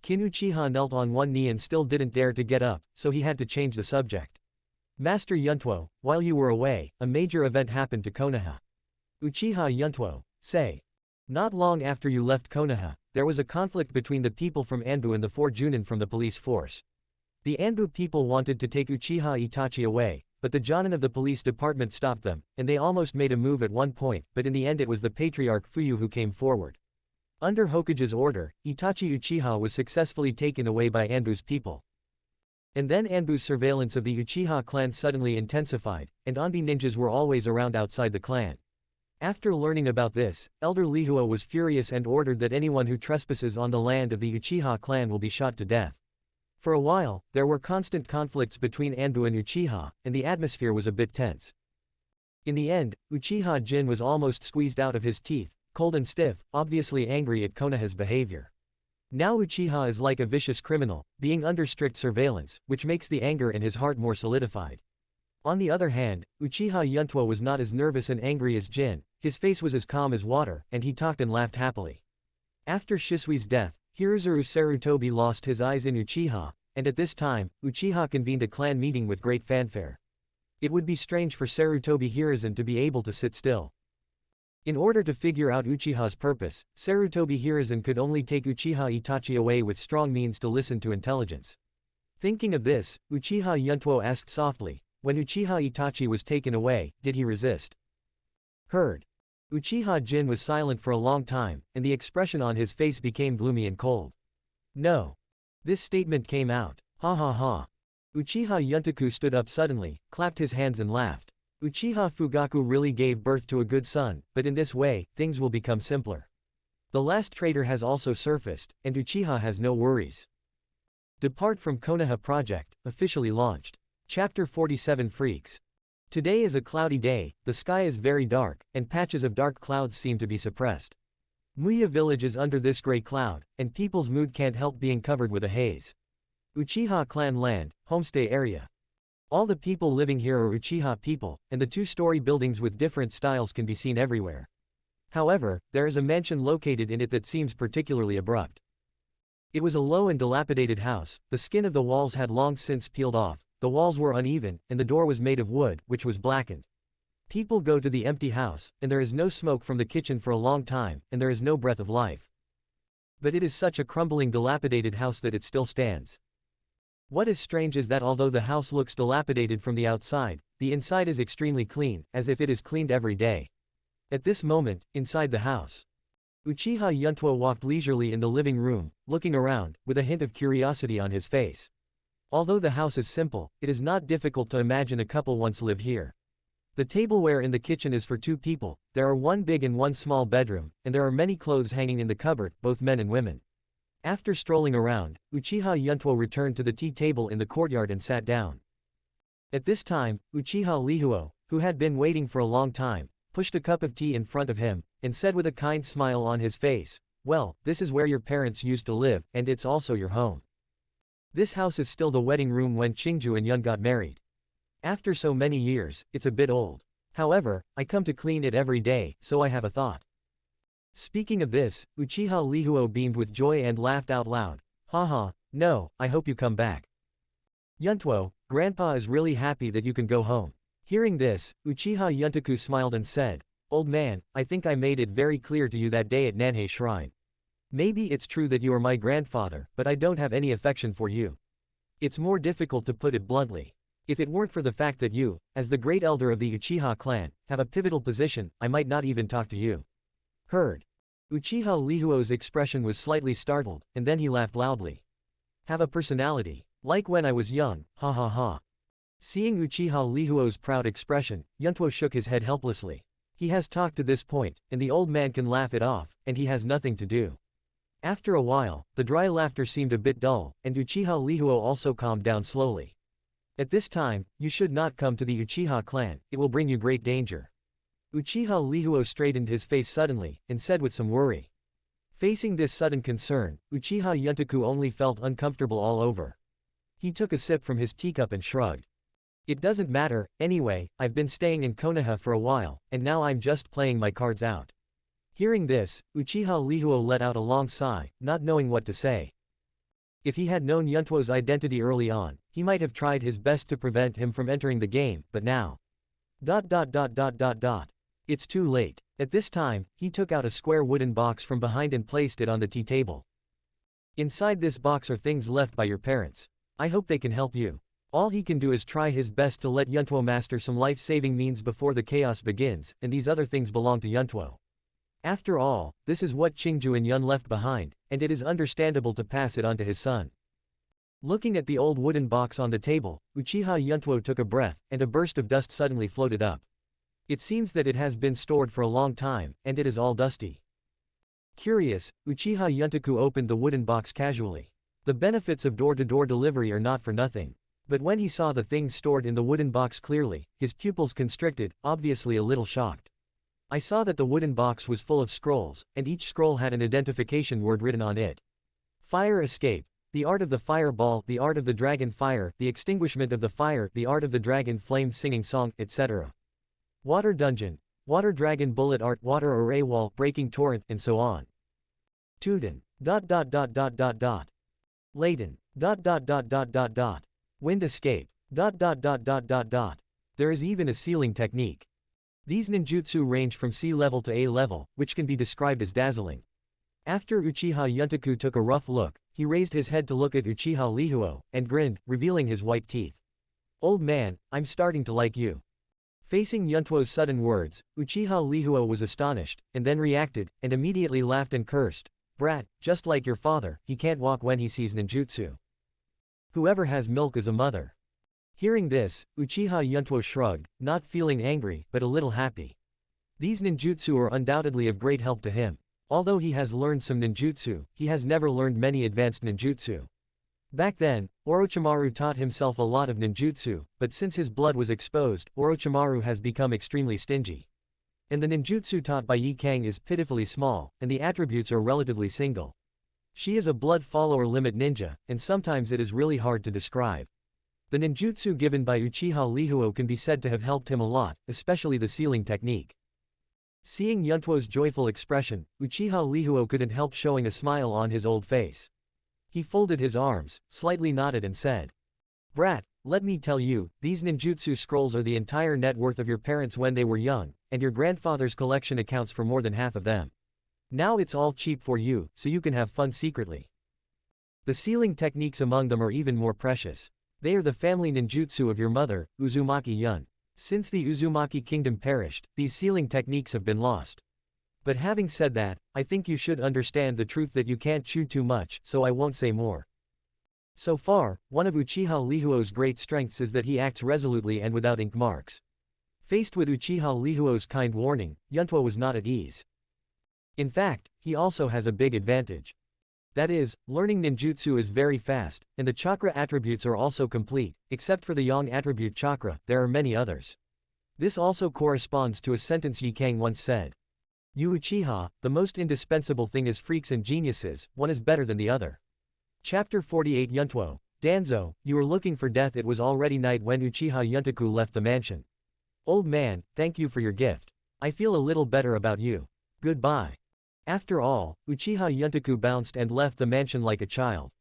Speaker 2: Kin Uchiha knelt on one knee and still didn't dare to get up, so he had to change the subject. "Master Yuntuo, while you were away, a major event happened to Konoha." Uchiha Yuntuo, say. "Not long after you left Konoha, there was a conflict between the people from Anbu and the 4 Junin from the police force. The Anbu people wanted to take Uchiha Itachi away, but the Jonin of the police department stopped them, and they almost made a move at one point, but in the end it was the patriarch Fuyu who came forward. Under Hokage's order, Itachi Uchiha was successfully taken away by Anbu's people. And then Anbu's surveillance of the Uchiha clan suddenly intensified, and Anbi ninjas were always around outside the clan. After learning about this, Elder Lihuo was furious and ordered that anyone who trespasses on the land of the Uchiha clan will be shot to death. For a while, there were constant conflicts between Anbu and Uchiha, and the atmosphere was a bit tense. In the end, Uchiha Jin was almost squeezed out of his teeth, cold and stiff, obviously angry at Konoha's behavior. Now Uchiha is like a vicious criminal, being under strict surveillance, which makes the anger in his heart more solidified. On the other hand, Uchiha Yuntuo was not as nervous and angry as Jin, his face was as calm as water, and he talked and laughed happily. After Shisui's death, Hirozuru Sarutobi lost his eyes in Uchiha, and at this time, Uchiha convened a clan meeting with great fanfare. It would be strange for Sarutobi Hiruzen to be able to sit still. In order to figure out Uchiha's purpose, Sarutobi Hiruzen could only take Uchiha Itachi away with strong means to listen to intelligence. Thinking of this, Uchiha Yuntuo asked softly, "When Uchiha Itachi was taken away, did he resist?" "Heard." Uchiha Jin was silent for a long time, and the expression on his face became gloomy and cold. "No." This statement came out. Ha ha ha. Uchiha Yuntaku stood up suddenly, clapped his hands and laughed. Uchiha Fugaku really gave birth to a good son, but in this way, things will become simpler. The last traitor has also surfaced, and Uchiha has no worries. Depart from Konoha Project, officially launched. Chapter 47 Freaks. Today is a cloudy day, the sky is very dark, and patches of dark clouds seem to be suppressed. Muya village is under this gray cloud, and people's mood can't help being covered with a haze. Uchiha clan land, homestay area. All the people living here are Uchiha people, and the 2-story buildings with different styles can be seen everywhere. However, there is a mansion located in it that seems particularly abrupt. It was a low and dilapidated house, the skin of the walls had long since peeled off, the walls were uneven, and the door was made of wood, which was blackened. People go to the empty house, and there is no smoke from the kitchen for a long time, and there is no breath of life. But it is such a crumbling dilapidated house that it still stands. What is strange is that although the house looks dilapidated from the outside, the inside is extremely clean, as if it is cleaned every day. At this moment, inside the house, Uchiha Yuntuo walked leisurely in the living room, looking around, with a hint of curiosity on his face. Although the house is simple, it is not difficult to imagine a couple once lived here. The tableware in the kitchen is for 2 people, there are 1 big and 1 small bedroom, and there are many clothes hanging in the cupboard, both men and women. After strolling around, Uchiha Yuntuo returned to the tea table in the courtyard and sat down. At this time, Uchiha Lihuo, who had been waiting for a long time, pushed a cup of tea in front of him, and said with a kind smile on his face, "Well, this is where your parents used to live, and it's also your home. This house is still the wedding room when Qingju and Yun got married. After so many years, it's a bit old. However, I come to clean it every day, so I have a thought." Speaking of this, Uchiha Lihuo beamed with joy and laughed out loud. "Haha, no, I hope you come back. Yuntuo, Grandpa is really happy that you can go home." Hearing this, Uchiha Yuntaku smiled and said, "Old man, I think I made it very clear to you that day at Nanhei Shrine. Maybe it's true that you are my grandfather, but I don't have any affection for you. It's more difficult to put it bluntly. If it weren't for the fact that you, as the great elder of the Uchiha clan, have a pivotal position, I might not even talk to you." Heard. Uchiha Lihuo's expression was slightly startled, and then he laughed loudly. "Have a personality. Like when I was young, ha ha ha." Seeing Uchiha Lihuo's proud expression, Yuntuo shook his head helplessly. He has talked to this point, and the old man can laugh it off, and he has nothing to do. After a while, the dry laughter seemed a bit dull, and Uchiha Lihuo also calmed down slowly. "At this time, you should not come to the Uchiha clan, it will bring you great danger." Uchiha Lihuo straightened his face suddenly, and said with some worry. Facing this sudden concern, Uchiha Yuntaku only felt uncomfortable all over. He took a sip from his teacup and shrugged. It doesn't matter, anyway, I've been staying in Konoha for a while, and now I'm just playing my cards out. Hearing this, Uchiha Lihuo let out a long sigh, not knowing what to say. If he had known Yuntuo's identity early on, he might have tried his best to prevent him from entering the game, but now. It's too late. At this time, he took out a square wooden box from behind and placed it on the tea table. Inside this box are things left by your parents. I hope they can help you. All he can do is try his best to let Yuntuo master some life-saving means before the chaos begins, and these other things belong to Yuntuo. After all, this is what Qingju and Yun left behind, and it is understandable to pass it on to his son. Looking at the old wooden box on the table, Uchiha Yuntuo took a breath, and a burst of dust suddenly floated up. It seems that it has been stored for a long time, and it is all dusty. Curious, Uchiha Yuntaku opened the wooden box casually. The benefits of door-to-door delivery are not for nothing. But when he saw the things stored in the wooden box clearly, his pupils constricted, obviously a little shocked. I saw that the wooden box was full of scrolls, and each scroll had an identification word written on it. Fire escape, the art of the fireball, the art of the dragon fire, the extinguishment of the fire, the art of the dragon flame singing song, etc. Water dungeon, water dragon bullet art, water array wall, breaking torrent, and so on. Tuden. Layton. Wind escape. There is even a ceiling technique. These ninjutsu range from C level to A level, which can be described as dazzling. After Uchiha Yuntaku took a rough look, he raised his head to look at Uchiha Lihuo, and grinned, revealing his white teeth. Old man, I'm starting to like you. Facing Yuntuo's sudden words, Uchiha Lihuo was astonished, and then reacted, and immediately laughed and cursed. Brat, just like your father, he can't walk when he sees ninjutsu. Whoever has milk is a mother. Hearing this, Uchiha Yuntuo shrugged, not feeling angry, but a little happy. These ninjutsu are undoubtedly of great help to him. Although he has learned some ninjutsu, he has never learned many advanced ninjutsu. Back then, Orochimaru taught himself a lot of ninjutsu, but since his blood was exposed, Orochimaru has become extremely stingy. And the ninjutsu taught by Ye Cang is pitifully small, and the attributes are relatively single. She is a blood follower limit ninja, and sometimes it is really hard to describe. The ninjutsu given by Uchiha Lihuo can be said to have helped him a lot, especially the sealing technique. Seeing Yuntuo's joyful expression, Uchiha Lihuo couldn't help showing a smile on his old face. He folded his arms, slightly nodded and said, Brat, let me tell you, these ninjutsu scrolls are the entire net worth of your parents when they were young, and your grandfather's collection accounts for more than half of them. Now it's all cheap for you, so you can have fun secretly. The sealing techniques among them are even more precious. They are the family ninjutsu of your mother, Uzumaki Yun. Since the Uzumaki kingdom perished, these sealing techniques have been lost. But having said that, I think you should understand the truth that you can't chew too much, so I won't say more. So far, one of Uchiha Lihuo's great strengths is that he acts resolutely and without ink marks. Faced with Uchiha Lihuo's kind warning, Yuntuo was not at ease. In fact, he also has a big advantage. That is, learning ninjutsu is very fast, and the chakra attributes are also complete. Except for the yang attribute chakra, there are many others. This also corresponds to a sentence Ye Cang once said. You Uchiha, the most indispensable thing is freaks and geniuses, one is better than the other. Chapter 48 Yuntuo. Danzo, you were looking for death. It was already night when Uchiha Yuntaku left the mansion. Old man, thank you for your gift. I feel a little better about you. Goodbye. After all, Uchiha Yuntaku bounced and left the mansion like a child.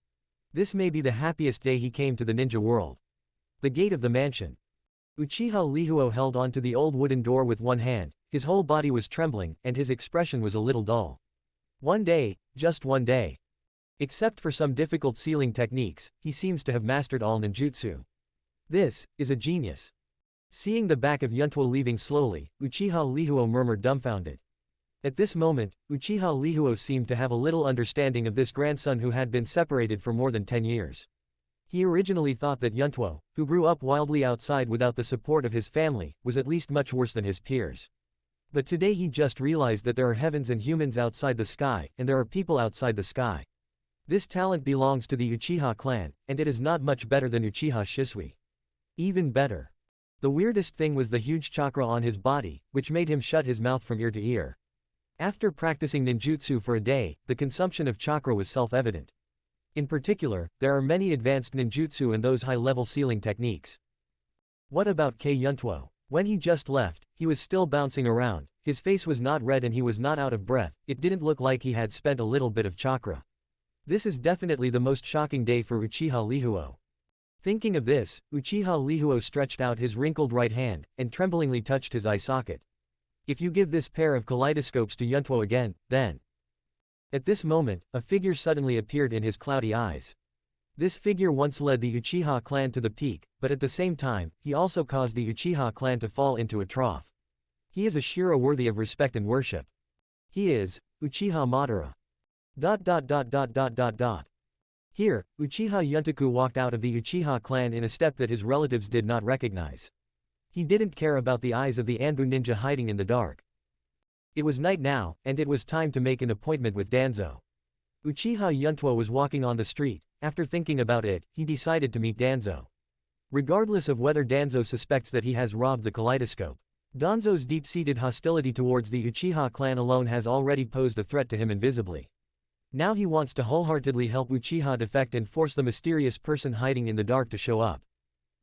Speaker 2: This may be the happiest day he came to the ninja world. The gate of the mansion. Uchiha Lihuo held onto the old wooden door with one hand, his whole body was trembling, and his expression was a little dull. One day, just one day. Except for some difficult sealing techniques, he seems to have mastered all ninjutsu. This is a genius. Seeing the back of Yuntuo leaving slowly, Uchiha Lihuo murmured dumbfounded. At this moment, Uchiha Lihuo seemed to have a little understanding of this grandson who had been separated for more than 10 years. He originally thought that Yuntuo, who grew up wildly outside without the support of his family, was at least much worse than his peers. But today he just realized that there are heavens and humans outside the sky, and there are people outside the sky. This talent belongs to the Uchiha clan, and it is not much better than Uchiha Shisui. Even better. The weirdest thing was the huge chakra on his body, which made him shut his mouth from ear to ear. After practicing ninjutsu for a day, the consumption of chakra was self-evident. In particular, there are many advanced ninjutsu and those high-level sealing techniques. What about Ye Yuntuo? When he just left, he was still bouncing around, his face was not red and he was not out of breath, it didn't look like he had spent a little bit of chakra. This is definitely the most shocking day for Uchiha Yuntuo. Thinking of this, Uchiha Yuntuo stretched out his wrinkled right hand, and tremblingly touched his eye socket. If you give this pair of kaleidoscopes to Yuntuo again, then... At this moment, a figure suddenly appeared in his cloudy eyes. This figure once led the Uchiha clan to the peak, but at the same time, he also caused the Uchiha clan to fall into a trough. He is a Shira worthy of respect and worship. He is Uchiha Madara. Here, Uchiha Yuntaku walked out of the Uchiha clan in a step that his relatives did not recognize. He didn't care about the eyes of the Anbu ninja hiding in the dark. It was night now, and it was time to make an appointment with Danzo. Uchiha Yuntuo was walking on the street. After thinking about it, he decided to meet Danzo. Regardless of whether Danzo suspects that he has robbed the kaleidoscope, Danzo's deep-seated hostility towards the Uchiha clan alone has already posed a threat to him invisibly. Now he wants to wholeheartedly help Uchiha defect and force the mysterious person hiding in the dark to show up.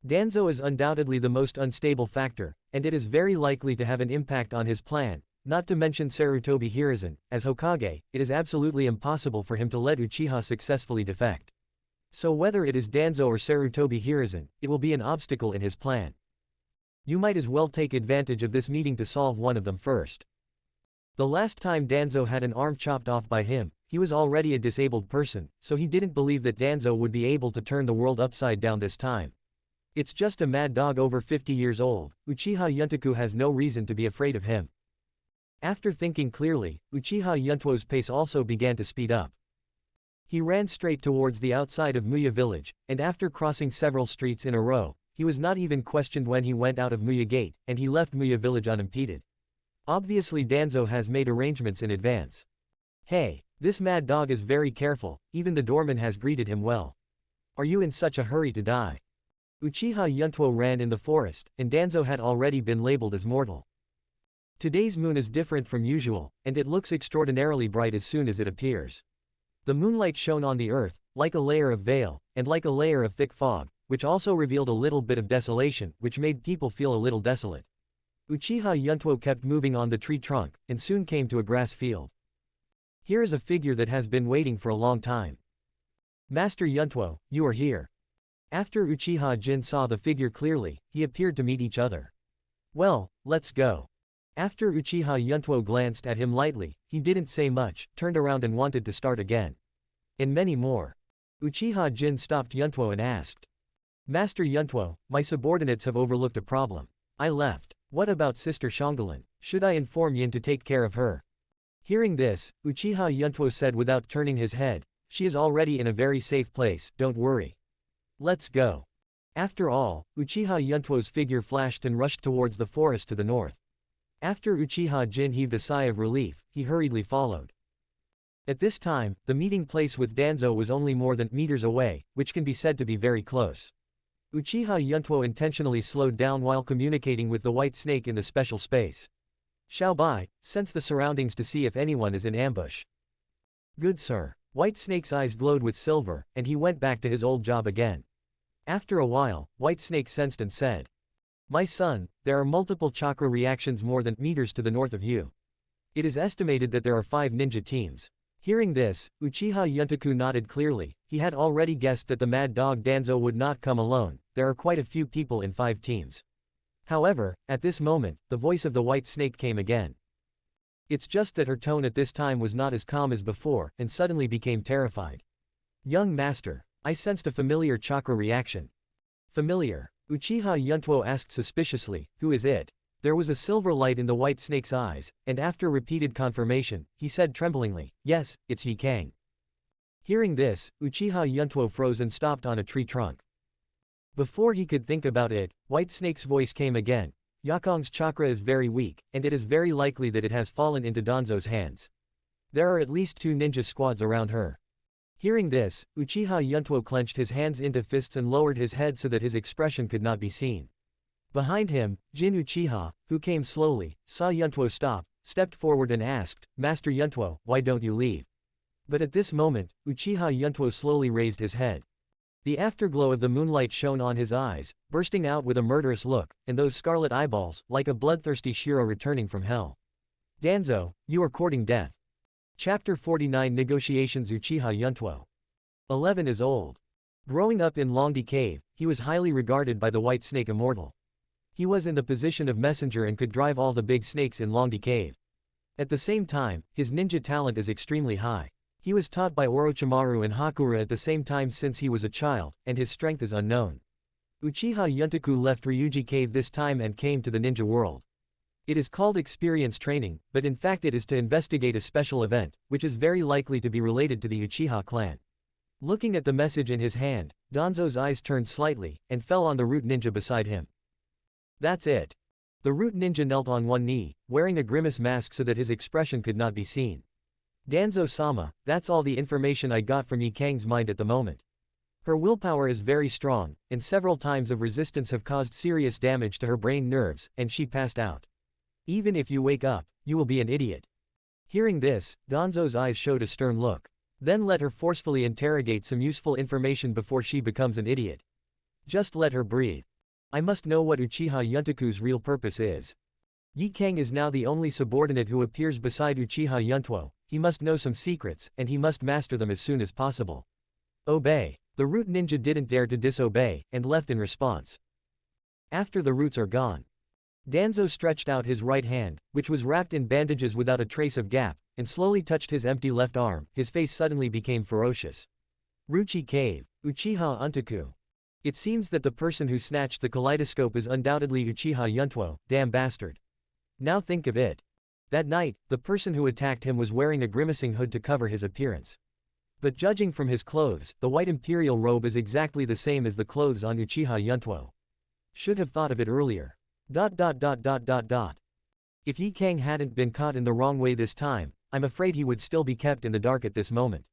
Speaker 2: Danzo is undoubtedly the most unstable factor, and it is very likely to have an impact on his plan. Not to mention Sarutobi Hiruzen, as Hokage, it is absolutely impossible for him to let Uchiha successfully defect. So whether it is Danzo or Sarutobi Hiruzen, it will be an obstacle in his plan. You might as well take advantage of this meeting to solve one of them first. The last time Danzo had an arm chopped off by him, he was already a disabled person, so he didn't believe that Danzo would be able to turn the world upside down this time. It's just a mad dog over 50 years old, Uchiha Yuntaku has no reason to be afraid of him. After thinking clearly, Uchiha Yuntuo's pace also began to speed up. He ran straight towards the outside of Muya village, and after crossing several streets in a row, he was not even questioned when he went out of Muya gate, and he left Muya village unimpeded. Obviously Danzo has made arrangements in advance. Hey, this mad dog is very careful, even the doorman has greeted him well. Are you in such a hurry to die? Uchiha Yuntuo ran in the forest, and Danzo had already been labeled as mortal. Today's moon is different from usual, and it looks extraordinarily bright as soon as it appears. The moonlight shone on the earth, like a layer of veil, and like a layer of thick fog, which also revealed a little bit of desolation, which made people feel a little desolate. Uchiha Yuntuo kept moving on the tree trunk, and soon came to a grass field. Here is a figure that has been waiting for a long time. Master Yuntuo, you are here. After Uchiha Jin saw the figure clearly, he appeared to meet each other. Well, let's go. After Uchiha Yuntuo glanced at him lightly, he didn't say much, turned around and wanted to start again. And many more. Uchiha Jin stopped Yuntuo and asked. Master Yuntuo, my subordinates have overlooked a problem. I left. What about Sister Shangolin? Should I inform Yin to take care of her? Hearing this, Uchiha Yuntuo said without turning his head, she is already in a very safe place, don't worry. Let's go. After all, Uchiha Yuntuo's figure flashed and rushed towards the forest to the north. After Uchiha Jin heaved a sigh of relief, he hurriedly followed. At this time, the meeting place with Danzo was only more than meters away, which can be said to be very close. Uchiha Yuntuo intentionally slowed down while communicating with the white snake in the special space. Xiaobai, sense the surroundings to see if anyone is in ambush. Good sir. White Snake's eyes glowed with silver, and he went back to his old job again. After a while, White Snake sensed and said. My son, there are multiple chakra reactions more than meters to the north of you. It is estimated that there are 5 ninja teams. Hearing this, Uchiha Yuntaku nodded clearly, he had already guessed that the mad dog Danzo would not come alone, there are quite a few people in 5 teams. However, at this moment, the voice of the White Snake came again. It's just that her tone at this time was not as calm as before, and suddenly became terrified. Young master, I sensed a familiar chakra reaction. Familiar? Uchiha Yuntuo asked suspiciously, who is it? There was a silver light in the White Snake's eyes, and after repeated confirmation, he said tremblingly, yes, it's Ye Cang. Hearing this, Uchiha Yuntuo froze and stopped on a tree trunk. Before he could think about it, White Snake's voice came again. Ye Cang's chakra is very weak, and it is very likely that it has fallen into Danzo's hands. There are at least 2 ninja squads around her. Hearing this, Uchiha Yuntuo clenched his hands into fists and lowered his head so that his expression could not be seen. Behind him, Jin Uchiha, who came slowly, saw Yuntuo stop, stepped forward and asked, Master Yuntuo, why don't you leave? But at this moment, Uchiha Yuntuo slowly raised his head. The afterglow of the moonlight shone on his eyes, bursting out with a murderous look, and those scarlet eyeballs, like a bloodthirsty Shiro returning from hell. Danzo, you are courting death. Chapter 49 Negotiations Uchiha Yuntuo. 11 is old. Growing up in Longdi Cave, he was highly regarded by the White Snake Immortal. He was in the position of messenger and could drive all the big snakes in Longdi Cave. At the same time, his ninja talent is extremely high. He was taught by Orochimaru and Hakura at the same time since he was a child, and his strength is unknown. Uchiha Yuntuo left Ryūchi Cave this time and came to the ninja world. It is called experience training, but in fact it is to investigate a special event, which is very likely to be related to the Uchiha clan. Looking at the message in his hand, Danzo's eyes turned slightly, and fell on the root ninja beside him. That's it. The root ninja knelt on one knee, wearing a grimace mask so that his expression could not be seen. Danzo-sama, that's all the information I got from Ye Cang's mind at the moment. Her willpower is very strong, and several times of resistance have caused serious damage to her brain nerves, and she passed out. Even if you wake up, you will be an idiot. Hearing this, Danzo's eyes showed a stern look. Then let her forcefully interrogate some useful information before she becomes an idiot. Just let her breathe. I must know what Uchiha Yuntuo's real purpose is. Ye Cang is now the only subordinate who appears beside Uchiha Yuntuo. He must know some secrets, and he must master them as soon as possible. Obey. The root ninja didn't dare to disobey, and left in response. After the roots are gone. Danzo stretched out his right hand, which was wrapped in bandages without a trace of gap, and slowly touched his empty left arm. His face suddenly became ferocious. Ryūchi Cave. Uchiha Yuntuo. It seems that the person who snatched the kaleidoscope is undoubtedly Uchiha Yuntuo, damn bastard. Now think of it. That night, the person who attacked him was wearing a grimacing hood to cover his appearance. But judging from his clothes, the white imperial robe is exactly the same as the clothes on Uchiha Yuntuo. Should have thought of it earlier. If Ye Cang hadn't been caught in the wrong way this time, I'm afraid he would still be kept in the dark at this moment.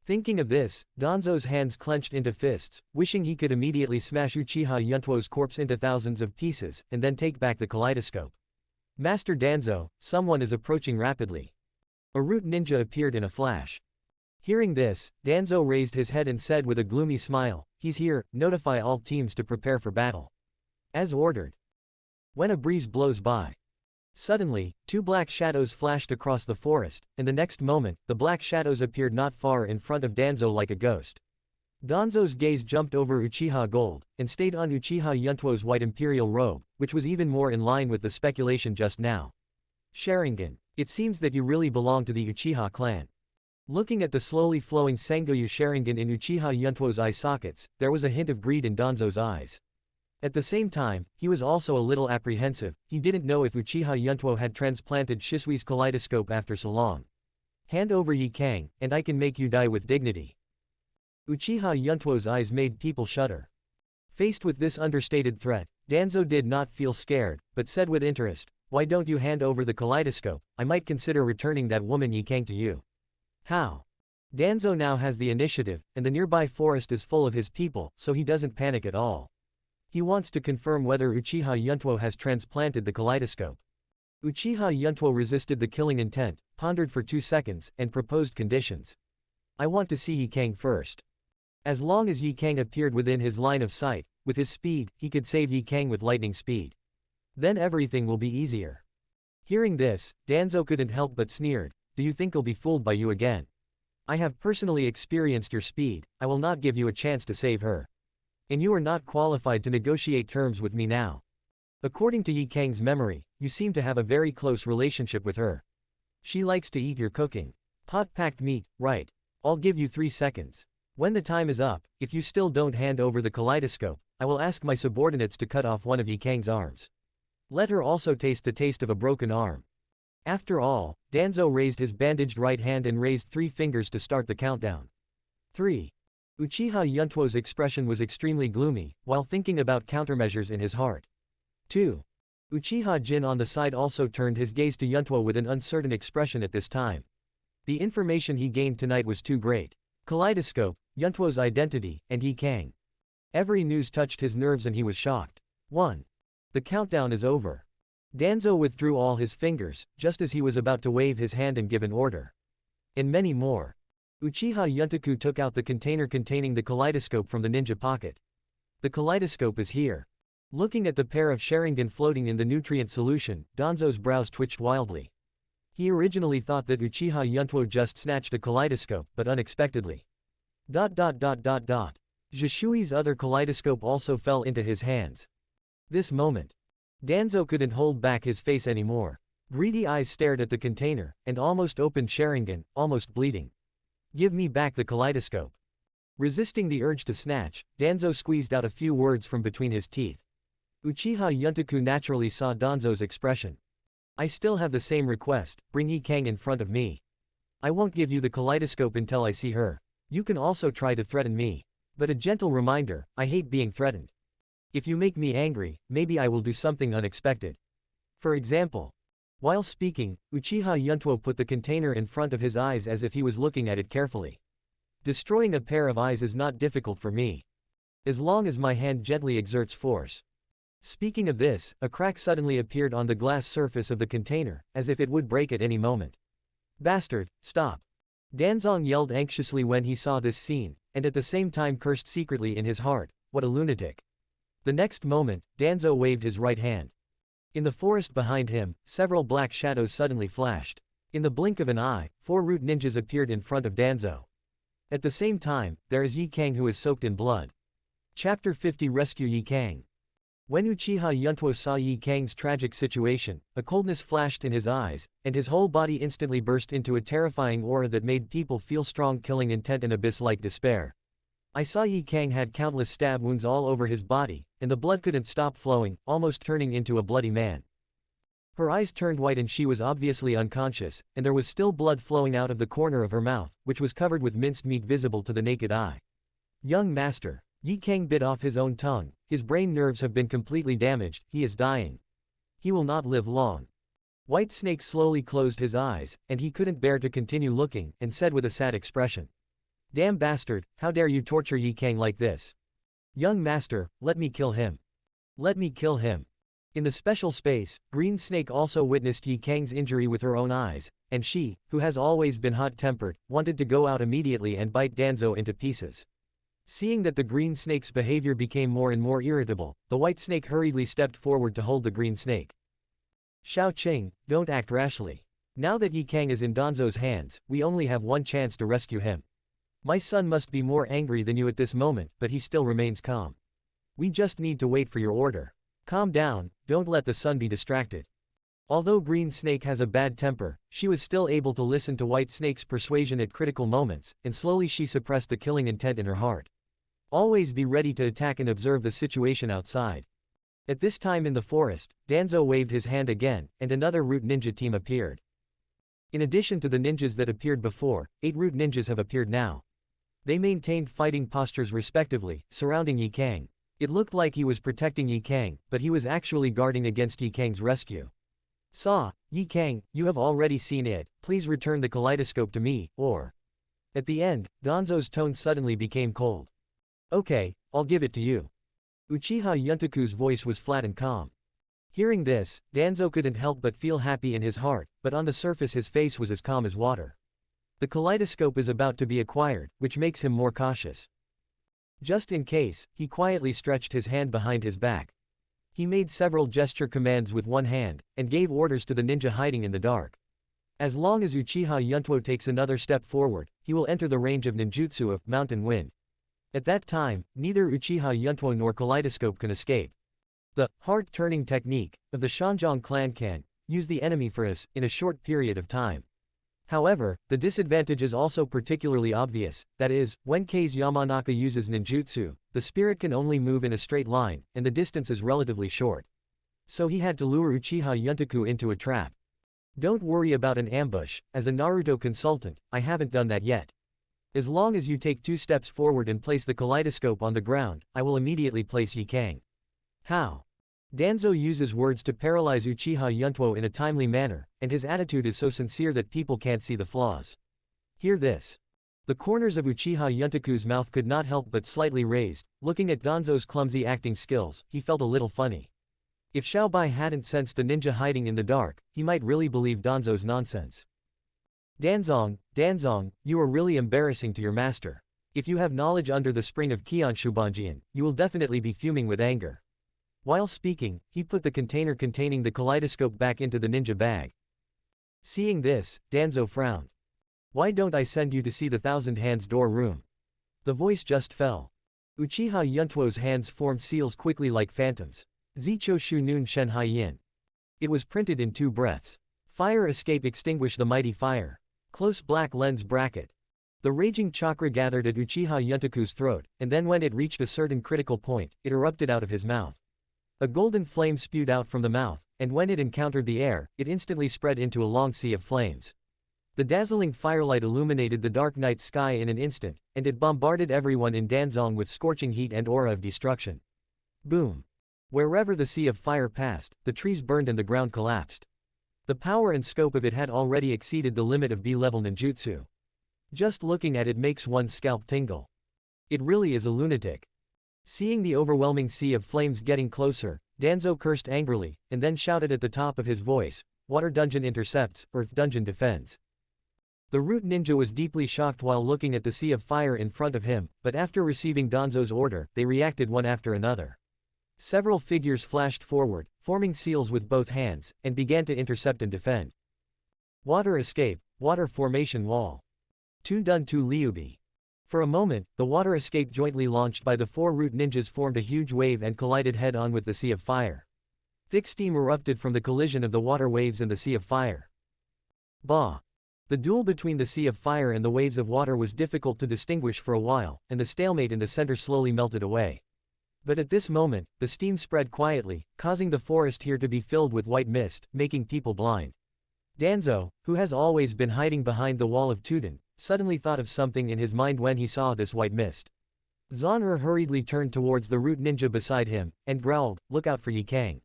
Speaker 2: Thinking of this, Danzo's hands clenched into fists, wishing he could immediately smash Uchiha Yuntuo's corpse into thousands of pieces, and then take back the kaleidoscope. Master Danzo, someone is approaching rapidly. A root ninja appeared in a flash. Hearing this, Danzo raised his head and said with a gloomy smile, he's here, notify all teams to prepare for battle. As ordered. When a breeze blows by. Suddenly, two black shadows flashed across the forest, and the next moment, the black shadows appeared not far in front of Danzo like a ghost. Danzo's gaze jumped over Uchiha Gold, and stayed on Uchiha Yuntuo's white imperial robe, which was even more in line with the speculation just now. Sharingan, it seems that you really belong to the Uchiha clan. Looking at the slowly flowing Sengoyu Sharingan in Uchiha Yuntuo's eye sockets, there was a hint of greed in Danzo's eyes. At the same time, he was also a little apprehensive. He didn't know if Uchiha Yuntuo had transplanted Shisui's kaleidoscope after so long. Hand over Ye Cang, and I can make you die with dignity. Uchiha Yuntuo's eyes made people shudder. Faced with this understated threat, Danzo did not feel scared, but said with interest, why don't you hand over the kaleidoscope? I might consider returning that woman Ye Cang to you. How? Danzo now has the initiative, and the nearby forest is full of his people, so he doesn't panic at all. He wants to confirm whether Uchiha Yuntuo has transplanted the kaleidoscope. Uchiha Yuntuo resisted the killing intent, pondered for 2 seconds, and proposed conditions. I want to see Ye Cang first. As long as Ye Cang appeared within his line of sight, with his speed, he could save Ye Cang with lightning speed. Then everything will be easier. Hearing this, Danzo couldn't help but sneered, do you think I'll be fooled by you again? I have personally experienced your speed, I will not give you a chance to save her. And you are not qualified to negotiate terms with me now. According to Ye Cang's memory, you seem to have a very close relationship with her. She likes to eat your cooking. Pot-packed meat, right. I'll give you 3 seconds. When the time is up, if you still don't hand over the kaleidoscope, I will ask my subordinates to cut off one of Ye Cang's arms. Let her also taste the taste of a broken arm. After all, Danzo raised his bandaged right hand and raised 3 fingers to start the countdown. 3. Uchiha Yuntuo's expression was extremely gloomy, while thinking about countermeasures in his heart. 2. Uchiha Jin on the side also turned his gaze to Yuntuo with an uncertain expression at this time. The information he gained tonight was too great. Kaleidoscope, Yuntuo's identity, and Ye Cang. Every news touched his nerves and he was shocked. 1. The countdown is over. Danzo withdrew all his fingers, just as he was about to wave his hand and give an order. And many more. Uchiha Yuntuo took out the container containing the kaleidoscope from the ninja pocket. The kaleidoscope is here. Looking at the pair of Sharingan floating in the nutrient solution, Danzo's brows twitched wildly. He originally thought that Uchiha Yuntuo just snatched a kaleidoscope, but unexpectedly. Zhishui's other kaleidoscope also fell into his hands. This moment. Danzo couldn't hold back his face anymore. Greedy eyes stared at the container, and almost opened Sharingan, almost bleeding. Give me back the kaleidoscope. Resisting the urge to snatch, Danzo squeezed out a few words from between his teeth. Uchiha Yuntuo naturally saw Danzo's expression. I still have the same request, bring Ye Cang in front of me. I won't give you the kaleidoscope until I see her. You can also try to threaten me. But a gentle reminder, I hate being threatened. If you make me angry, maybe I will do something unexpected. For example. While speaking, Uchiha Yuntuo put the container in front of his eyes as if he was looking at it carefully. Destroying a pair of eyes is not difficult for me. As long as my hand gently exerts force. Speaking of this, a crack suddenly appeared on the glass surface of the container, as if it would break at any moment. Bastard, stop. Danzong yelled anxiously when he saw this scene, and at the same time cursed secretly in his heart, what a lunatic. The next moment, Danzo waved his right hand. In the forest behind him, several black shadows suddenly flashed. In the blink of an eye, 4 root ninjas appeared in front of Danzo. At the same time, there is Ye Cang who is soaked in blood. Chapter 50 Rescue Ye Cang. When Uchiha Yuntuo saw Ye Cang's tragic situation, a coldness flashed in his eyes, and his whole body instantly burst into a terrifying aura that made people feel strong killing intent and abyss-like despair. I saw Ye Cang had countless stab wounds all over his body, and the blood couldn't stop flowing, almost turning into a bloody man. Her eyes turned white and she was obviously unconscious, and there was still blood flowing out of the corner of her mouth, which was covered with minced meat visible to the naked eye. Young master. Ye Cang bit off his own tongue, his brain nerves have been completely damaged, he is dying. He will not live long. White Snake slowly closed his eyes, and he couldn't bear to continue looking, and said with a sad expression. Damn bastard, how dare you torture Ye Cang like this? Young master, let me kill him. Let me kill him. In the special space, Green Snake also witnessed Ye Cang's injury with her own eyes, and she, who has always been hot-tempered, wanted to go out immediately and bite Danzo into pieces. Seeing that the Green Snake's behavior became more and more irritable, the White Snake hurriedly stepped forward to hold the Green Snake. Xiaoqing, don't act rashly. Now that Ye Cang is in Danzo's hands, we only have one chance to rescue him. My son must be more angry than you at this moment, but he still remains calm. We just need to wait for your order. Calm down, don't let the son be distracted. Although Green Snake has a bad temper, she was still able to listen to White Snake's persuasion at critical moments, and slowly she suppressed the killing intent in her heart. Always be ready to attack and observe the situation outside. At this time in the forest, Danzo waved his hand again, and another root ninja team appeared. In addition to the ninjas that appeared before, 8 root ninjas have appeared now. They maintained fighting postures respectively, surrounding Ye Cang. It looked like he was protecting Ye Cang, but he was actually guarding against Ye Cang's rescue. Ye Cang, you have already seen it, please return the kaleidoscope to me, or... At the end, Danzo's tone suddenly became cold. Okay, I'll give it to you. Uchiha Yuntuo's voice was flat and calm. Hearing this, Danzo couldn't help but feel happy in his heart, but on the surface his face was as calm as water. The kaleidoscope is about to be acquired, which makes him more cautious. Just in case, he quietly stretched his hand behind his back. He made several gesture commands with one hand, and gave orders to the ninja hiding in the dark. As long as Uchiha Yuntuo takes another step forward, he will enter the range of ninjutsu of Mountain Wind. At that time, neither Uchiha Yuntuo nor Kaleidoscope can escape. The heart-turning technique of the Shanzhong clan can use the enemy for us in a short period of time. However, the disadvantage is also particularly obvious, that is, when Kei's Yamanaka uses ninjutsu, the spirit can only move in a straight line, and the distance is relatively short. So he had to lure Uchiha Yuntuo into a trap. Don't worry about an ambush, as a Naruto consultant, I haven't done that yet. As long as you take 2 steps forward and place the kaleidoscope on the ground, I will immediately place Ye Cang. How? Danzo uses words to paralyze Uchiha Yuntuo in a timely manner, and his attitude is so sincere that people can't see the flaws. Hear this. The corners of Uchiha Yuntuo's mouth could not help but slightly raised. Looking at Danzo's clumsy acting skills, he felt a little funny. If Xiaobai hadn't sensed the ninja hiding in the dark, he might really believe Danzo's nonsense. Danzong, you are really embarrassing to your master. If you have knowledge under the spring of Qian Shubanjian, you will definitely be fuming with anger. While speaking, he put the container containing the kaleidoscope back into the ninja bag. Seeing this, Danzo frowned. Why don't I send you to see the Thousand Hands door room? The voice just fell. Uchiha Yuntuo's hands formed seals quickly like phantoms. Zicho Shu Nun Shen Hai Yin. It was printed in 2 breaths. Fire escape extinguish the mighty fire. Close black lens bracket. The raging chakra gathered at Uchiha Yuntoku's throat, and then when it reached a certain critical point, it erupted out of his mouth. A golden flame spewed out from the mouth, and when it encountered the air, it instantly spread into a long sea of flames. The dazzling firelight illuminated the dark night sky in an instant, and it bombarded everyone in Danzong with scorching heat and aura of destruction. Boom! Wherever the sea of fire passed, the trees burned and the ground collapsed. The power and scope of it had already exceeded the limit of B-level ninjutsu. Just looking at it makes one's scalp tingle. It really is a lunatic. Seeing the overwhelming sea of flames getting closer, Danzo cursed angrily, and then shouted at the top of his voice, "Water dungeon intercepts, earth dungeon defends." The root ninja was deeply shocked while looking at the sea of fire in front of him, but after receiving Danzo's order, they reacted one after another. Several figures flashed forward, forming seals with both hands, and began to intercept and defend. Water escape, water formation wall. Tu Dun Tu Liubi. For a moment, the water escape jointly launched by the 4 root ninjas formed a huge wave and collided head-on with the sea of fire. Thick steam erupted from the collision of the water waves and the sea of fire. Bah! The duel between the sea of fire and the waves of water was difficult to distinguish for a while, and the stalemate in the center slowly melted away. But at this moment, the steam spread quietly, causing the forest here to be filled with white mist, making people blind. Danzo, who has always been hiding behind the wall of Tudun, suddenly thought of something in his mind when he saw this white mist. Zan'er hurriedly turned towards the root ninja beside him, and growled, "Look out for Ye Cang."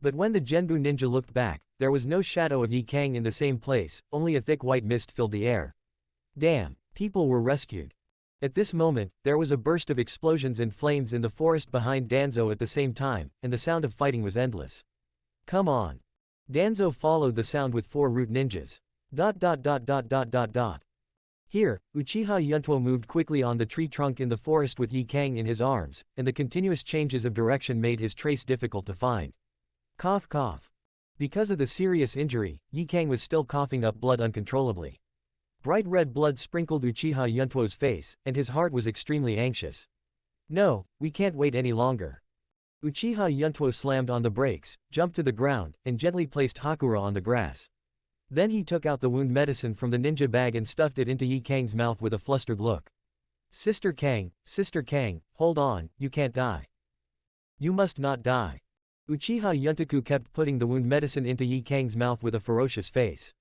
Speaker 2: But when the Genbu ninja looked back, there was no shadow of Ye Cang in the same place, only a thick white mist filled the air. Damn, people were rescued. At this moment, there was a burst of explosions and flames in the forest behind Danzo at the same time, and the sound of fighting was endless. Come on. Danzo followed the sound with 4 root ninjas. Here, Uchiha Yuntuo moved quickly on the tree trunk in the forest with Ye Cang in his arms, and the continuous changes of direction made his trace difficult to find. Cough cough. Because of the serious injury, Ye Cang was still coughing up blood uncontrollably. Bright red blood sprinkled Uchiha Yuntuo's face, and his heart was extremely anxious. No, we can't wait any longer. Uchiha Yuntuo slammed on the brakes, jumped to the ground, and gently placed Hakura on the grass. Then he took out the wound medicine from the ninja bag and stuffed it into Ye Cang's mouth with a flustered look. Sister Cang, hold on, you can't die. You must not die. Uchiha Yuntoku kept putting the wound medicine into Ye Cang's mouth with a ferocious face.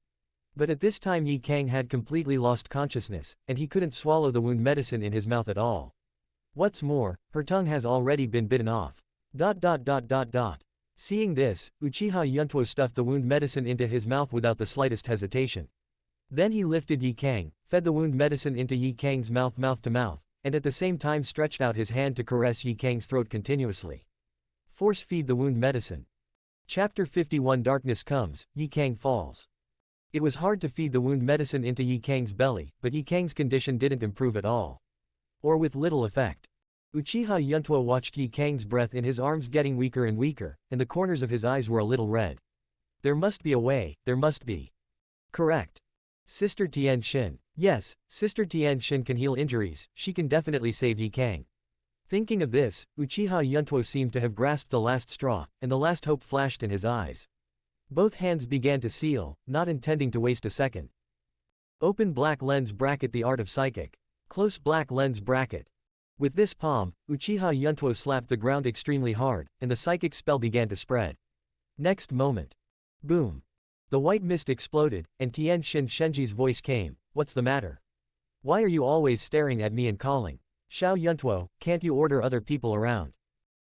Speaker 2: But at this time Ye Cang had completely lost consciousness, and he couldn't swallow the wound medicine in his mouth at all. What's more, her tongue has already been bitten off. Seeing this, Uchiha Yuntuo stuffed the wound medicine into his mouth without the slightest hesitation. Then he lifted Ye Cang, fed the wound medicine into Ye Cang's mouth to mouth, and at the same time stretched out his hand to caress Ye Cang's throat continuously. Force feed the wound medicine. Chapter 51 Darkness comes, Ye Cang falls. It was hard to feed the wound medicine into Ye Cang's belly, but Ye Cang's condition didn't improve at all. Or with little effect. Uchiha Yuntuo watched Ye Cang's breath in his arms getting weaker and weaker, and the corners of his eyes were a little red. There must be a way, there must be. Correct. Sister Tian Xin. Yes, Sister Tian Xin can heal injuries, she can definitely save Ye Cang. Thinking of this, Uchiha Yuntuo seemed to have grasped the last straw, and the last hope flashed in his eyes. Both hands began to seal, not intending to waste a second. Open black lens bracket the art of psychic. Close black lens bracket. With this palm, Uchiha Yuntuo slapped the ground extremely hard, and the psychic spell began to spread. Next moment. Boom. The white mist exploded, and Tian Shenji's voice came, "What's the matter? Why are you always staring at me and calling? Xiao Yuntuo, can't you order other people around?"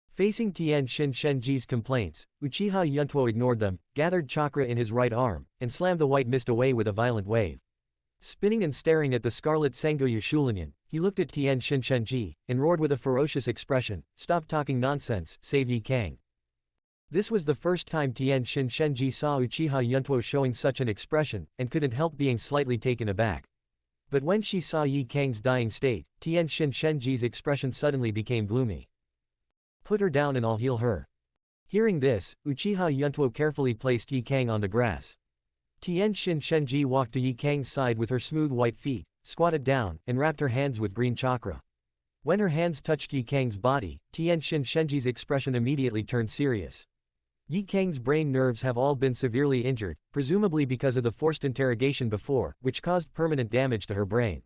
Speaker 2: Facing Tian Shenji's complaints, Uchiha Yuntuo ignored them, gathered chakra in his right arm, and slammed the white mist away with a violent wave. Spinning and staring at the scarlet Sengoyu Shulinyan, he looked at Tian Shenji, and roared with a ferocious expression, "Stop talking nonsense, save Ye Cang." This was the first time Tian Shin Shenji saw Uchiha Yuntuo showing such an expression, and couldn't help being slightly taken aback. But when she saw Ye Cang's dying state, Tian Shin Shenji's expression suddenly became gloomy. Put her down and I'll heal her. Hearing this, Uchiha Yuntuo carefully placed Ye Cang on the grass. Tian Shin Shenji walked to Ye Cang's side with her smooth white feet, squatted down, and wrapped her hands with green chakra. When her hands touched Ye Cang's body, Tian Shin Shenji's expression immediately turned serious. Ye Cang's brain nerves have all been severely injured, presumably because of the forced interrogation before, which caused permanent damage to her brain.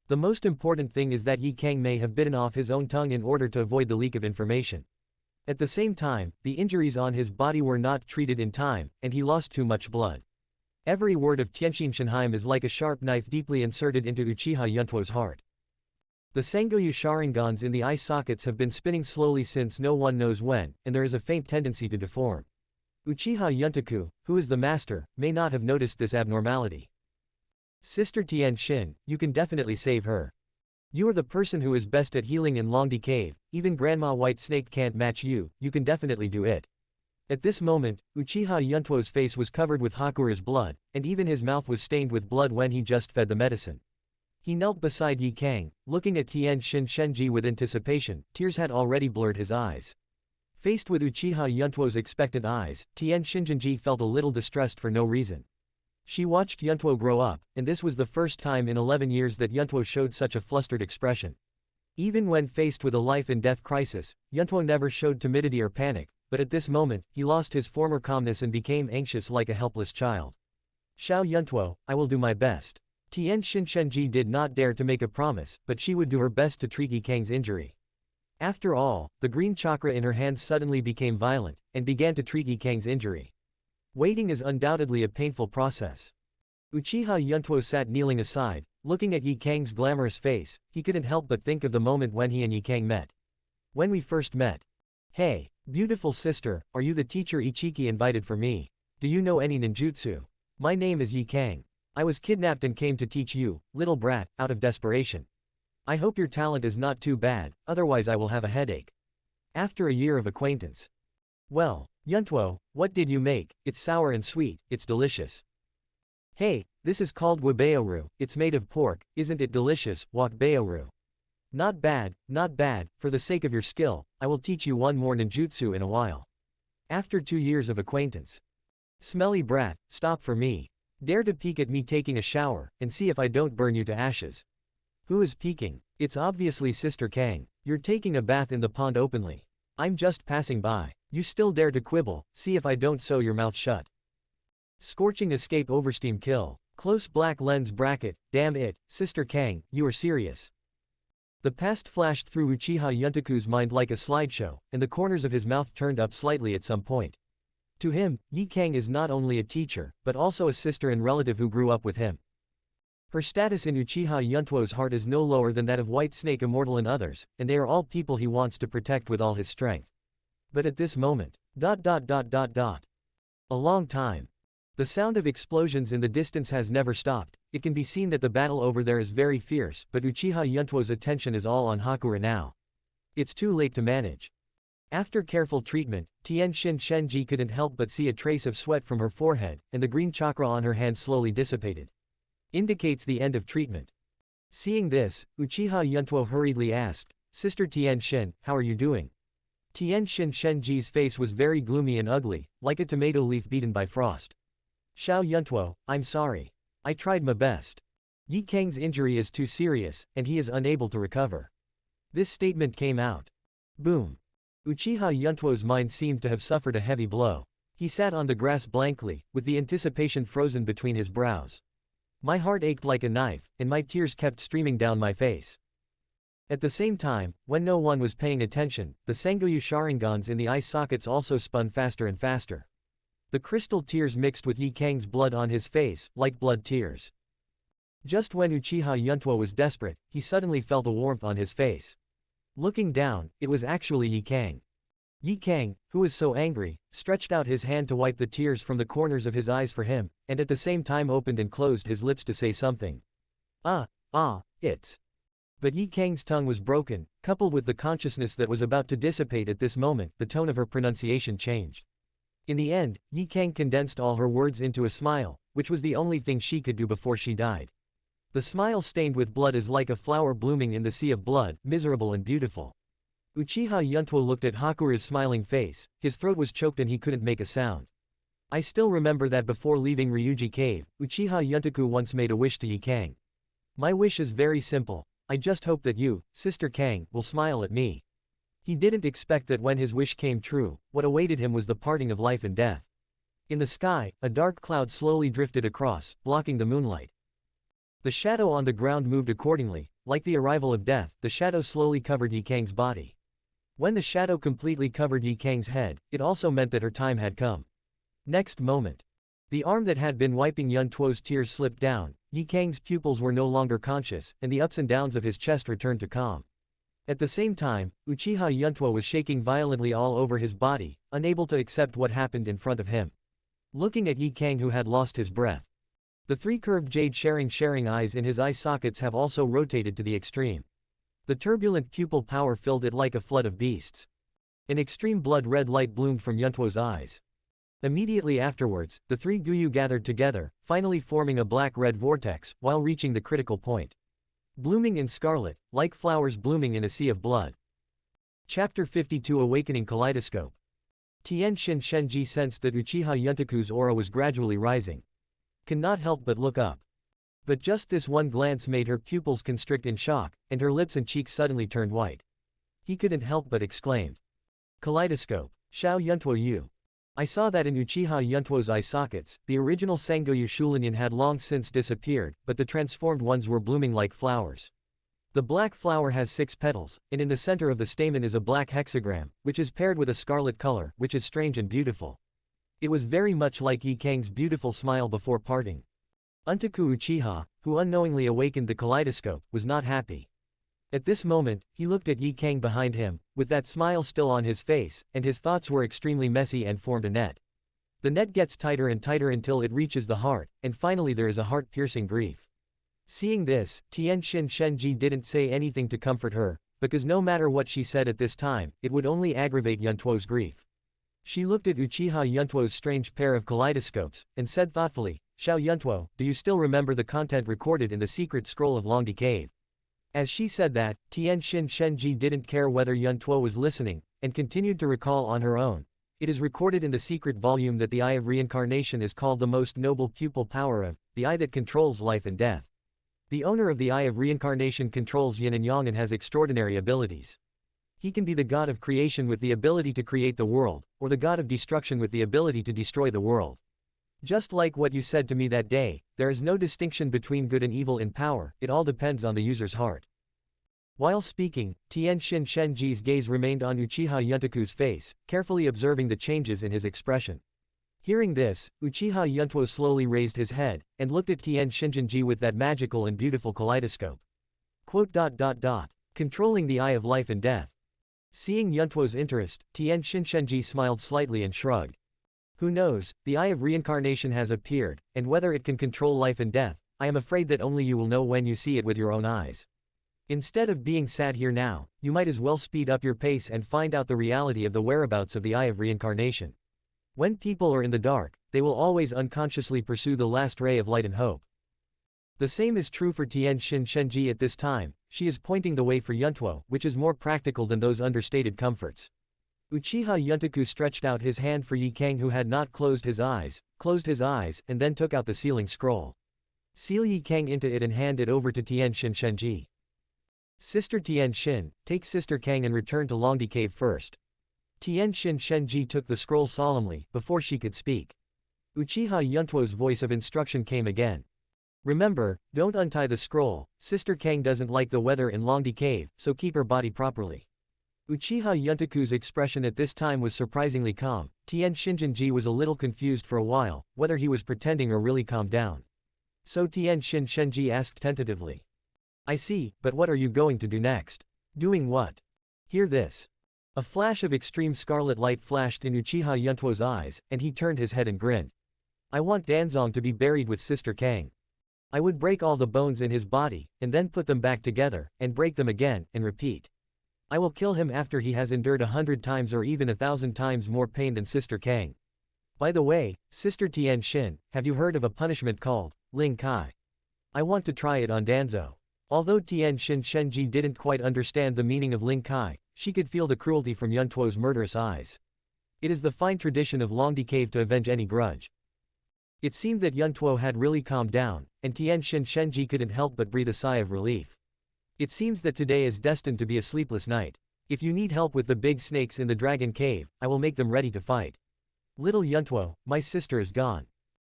Speaker 2: The most important thing is that Ye Cang may have bitten off his own tongue in order to avoid the leak of information. At the same time, the injuries on his body were not treated in time, and he lost too much blood. Every word of Tianxin Shinheim is like a sharp knife deeply inserted into Uchiha Yuntuo's heart. The Sangyu Sharingans in the eye sockets have been spinning slowly since no one knows when, and there is a faint tendency to deform. Uchiha Yuntaku, who is the master, may not have noticed this abnormality. Sister Tian Shin, you can definitely save her. You are the person who is best at healing in Longdi Cave, even Grandma White Snake can't match you, you can definitely do it. At this moment, Uchiha Yuntuo's face was covered with Hakura's blood, and even his mouth was stained with blood when he just fed the medicine. He knelt beside Ye Cang, looking at Tian Shin Shenji with anticipation. Tears had already blurred his eyes. Faced with Uchiha Yuntuo's expectant eyes, Tian Shin Shenji felt a little distressed for no reason. She watched Yuntuo grow up, and this was the first time in 11 years that Yuntuo showed such a flustered expression. Even when faced with a life-and-death crisis, Yuntuo never showed timidity or panic, but at this moment, he lost his former calmness and became anxious like a helpless child. Xiao Yuntuo, I will do my best. Tian Shin Shenji did not dare to make a promise, but she would do her best to treat Ye Cang's injury. After all, the green chakra in her hands suddenly became violent, and began to treat Ye Cang's injury. Waiting is undoubtedly a painful process. Uchiha Yuntuo sat kneeling aside, looking at Ye Cang's glamorous face. He couldn't help but think of the moment when he and Ye Cang met. When we first met. Hey, beautiful sister, are you the teacher Ichiki invited for me? Do you know any ninjutsu? My name is Ye Cang. I was kidnapped and came to teach you, little brat, out of desperation. I hope your talent is not too bad, otherwise I will have a headache. After a year of acquaintance. Well, Yuntuo, what did you make? It's sour and sweet, it's delicious. Hey, this is called wabeoru, it's made of pork, isn't it delicious, wakbeoru? Not bad, for the sake of your skill, I will teach you one more ninjutsu in a while. After 2 years of acquaintance. Smelly brat, stop for me. Dare to peek at me taking a shower, and see if I don't burn you to ashes. Who is peeking? It's obviously Sister Cang. You're taking a bath in the pond openly. I'm just passing by. You still dare to quibble, see if I don't sew your mouth shut. Scorching escape oversteam kill. Close black lens bracket, damn it, Sister Cang, you are serious. The past flashed through Uchiha Yuntaku's mind like a slideshow, and the corners of his mouth turned up slightly at some point. To him, Ye Cang is not only a teacher, but also a sister and relative who grew up with him. Her status in Uchiha Yuntuo's heart is no lower than that of White Snake Immortal and others, and they are all people he wants to protect with all his strength. But at this moment, A long time. The sound of explosions in the distance has never stopped. It can be seen that the battle over there is very fierce, but Uchiha Yuntuo's attention is all on Hakura now. It's too late to manage. After careful treatment, Tian Shin Shenji couldn't help but see a trace of sweat from her forehead, and the green chakra on her hand slowly dissipated. Indicates the end of treatment. Seeing this, Uchiha Yuntuo hurriedly asked, Sister Tian Shin, how are you doing? Tian Shin Shenji's face was very gloomy and ugly, like a tomato leaf beaten by frost. Xiao Yuntuo, I'm sorry. I tried my best. Ye Cang's injury is too serious, and he is unable to recover. This statement came out. Boom. Uchiha Yuntuo's mind seemed to have suffered a heavy blow. He sat on the grass blankly, with the anticipation frozen between his brows. My heart ached like a knife, and my tears kept streaming down my face. At the same time, when no one was paying attention, the Sangyu Sharingans in the eye sockets also spun faster and faster. The crystal tears mixed with Ye Cang's blood on his face, like blood tears. Just when Uchiha Yuntuo was desperate, he suddenly felt a warmth on his face. Looking down, it was actually Ye Cang. Ye Cang, who was so angry, stretched out his hand to wipe the tears from the corners of his eyes for him, and at the same time opened and closed his lips to say something. It's. But Ye Cang's tongue was broken, coupled with the consciousness that was about to dissipate at this moment, the tone of her pronunciation changed. In the end, Ye Cang condensed all her words into a smile, which was the only thing she could do before she died. The smile stained with blood is like a flower blooming in the sea of blood, miserable and beautiful. Uchiha Yuntuo looked at Hakura's smiling face, his throat was choked and he couldn't make a sound. I still remember that before leaving Ryūchi Cave, Uchiha Yuntoku once made a wish to Ye Cang. My wish is very simple, I just hope that you, Sister Cang, will smile at me. He didn't expect that when his wish came true, what awaited him was the parting of life and death. In the sky, a dark cloud slowly drifted across, blocking the moonlight. The shadow on the ground moved accordingly, like the arrival of death, the shadow slowly covered Ye Cang's body. When the shadow completely covered Ye Cang's head, it also meant that her time had come. Next moment. The arm that had been wiping Yuntuo's tears slipped down, Ye Cang's pupils were no longer conscious, and the ups and downs of his chest returned to calm. At the same time, Uchiha Yuntuo was shaking violently all over his body, unable to accept what happened in front of him. Looking at Ye Cang who had lost his breath. The three curved jade sharing eyes in his eye sockets have also rotated to the extreme. The turbulent pupil power filled it like a flood of beasts. An extreme blood-red light bloomed from Yuntuo's eyes. Immediately afterwards, the three Guyu gathered together, finally forming a black-red vortex, while reaching the critical point. Blooming in scarlet, like flowers blooming in a sea of blood. Chapter 52 Awakening Kaleidoscope. Tien Shin Shenji sensed that Uchiha Yuntoku's aura was gradually rising. Cannot help but look up. But just this one glance made her pupils constrict in shock, and her lips and cheeks suddenly turned white. He couldn't help but exclaimed. Kaleidoscope. Xiao Yuntuo Yu. I saw that in Uchiha Yuntuo's eye sockets, the original Sangoyu Shulinyan had long since disappeared, but the transformed ones were blooming like flowers. The black flower has 6 petals, and in the center of the stamen is a black hexagram, which is paired with a scarlet color, which is strange and beautiful. It was very much like Ye Cang's beautiful smile before parting. Untoku Uchiha, who unknowingly awakened the kaleidoscope, was not happy. At this moment, he looked at Ye Cang behind him, with that smile still on his face, and his thoughts were extremely messy and formed a net. The net gets tighter and tighter until it reaches the heart, and finally there is a heart-piercing grief. Seeing this, Tien Shin Shenji didn't say anything to comfort her, because no matter what she said at this time, it would only aggravate Yuntuo's grief. She looked at Uchiha Yuntuo's strange pair of kaleidoscopes, and said thoughtfully, Xiao Yuntuo, do you still remember the content recorded in the secret scroll of Ryūchi Cave? As she said that, Tien Shin Shenji didn't care whether Yuntuo was listening, and continued to recall on her own. It is recorded in the secret volume that the Eye of Reincarnation is called the most noble pupil power of, the eye that controls life and death. The owner of the Eye of Reincarnation controls yin and yang and has extraordinary abilities. He can be the god of creation with the ability to create the world, or the god of destruction with the ability to destroy the world. Just like what you said to me that day, there is no distinction between good and evil in power, it all depends on the user's heart. While speaking, Tien Shin Shenji's gaze remained on Uchiha Yuntoku's face, carefully observing the changes in his expression. Hearing this, Uchiha Yuntuo slowly raised his head, and looked at Tien Shinji with that magical and beautiful kaleidoscope. Controlling the eye of life and death. Seeing Yuntuo's interest, Tien Shinji smiled slightly and shrugged. Who knows, the Eye of Reincarnation has appeared, and whether it can control life and death, I am afraid that only you will know when you see it with your own eyes. Instead of being sad here now, you might as well speed up your pace and find out the reality of the whereabouts of the Eye of Reincarnation. When people are in the dark, they will always unconsciously pursue the last ray of light and hope. The same is true for Tien Shin Shenji at this time, she is pointing the way for Yuntuo, which is more practical than those understated comforts. Uchiha Yuntoku stretched out his hand for Ye Cang who had not closed his eyes, and then took out the sealing scroll. Seal Ye Cang into it and hand it over to Tien Shin Shenji. Sister Tien Shin, take Sister Cang and return to Ryūchi Cave first. Tien Shin Shenji took the scroll solemnly, before she could speak. Uchiha Yuntuo's voice of instruction came again. Remember, don't untie the scroll, Sister Cang doesn't like the weather in Ryūchi Cave, so keep her body properly. Uchiha Yuntoku's expression at this time was surprisingly calm. Tien Shinji was a little confused for a while, whether he was pretending or really calmed down. So Tien Shinji asked tentatively. I see, but what are you going to do next? Doing what? Hear this. A flash of extreme scarlet light flashed in Uchiha Yuntuo's eyes, and he turned his head and grinned. I want Danzong to be buried with Sister Cang. I would break all the bones in his body, and then put them back together, and break them again, and repeat. I will kill him after he has endured 100 times or even 1,000 times more pain than Sister Cang. By the way, Sister Tian Xin, have you heard of a punishment called Ling Kai? I want to try it on Danzo. Although Tian Xin Shenji didn't quite understand the meaning of Ling Kai, she could feel the cruelty from Yuntuo's murderous eyes. It is the fine tradition of Longdi Cave to avenge any grudge. It seemed that Yuntuo had really calmed down, and Tian Xin Shenji couldn't help but breathe a sigh of relief. It seems that today is destined to be a sleepless night. If you need help with the big snakes in the dragon cave, I will make them ready to fight. Little Yuntuo, my sister is gone.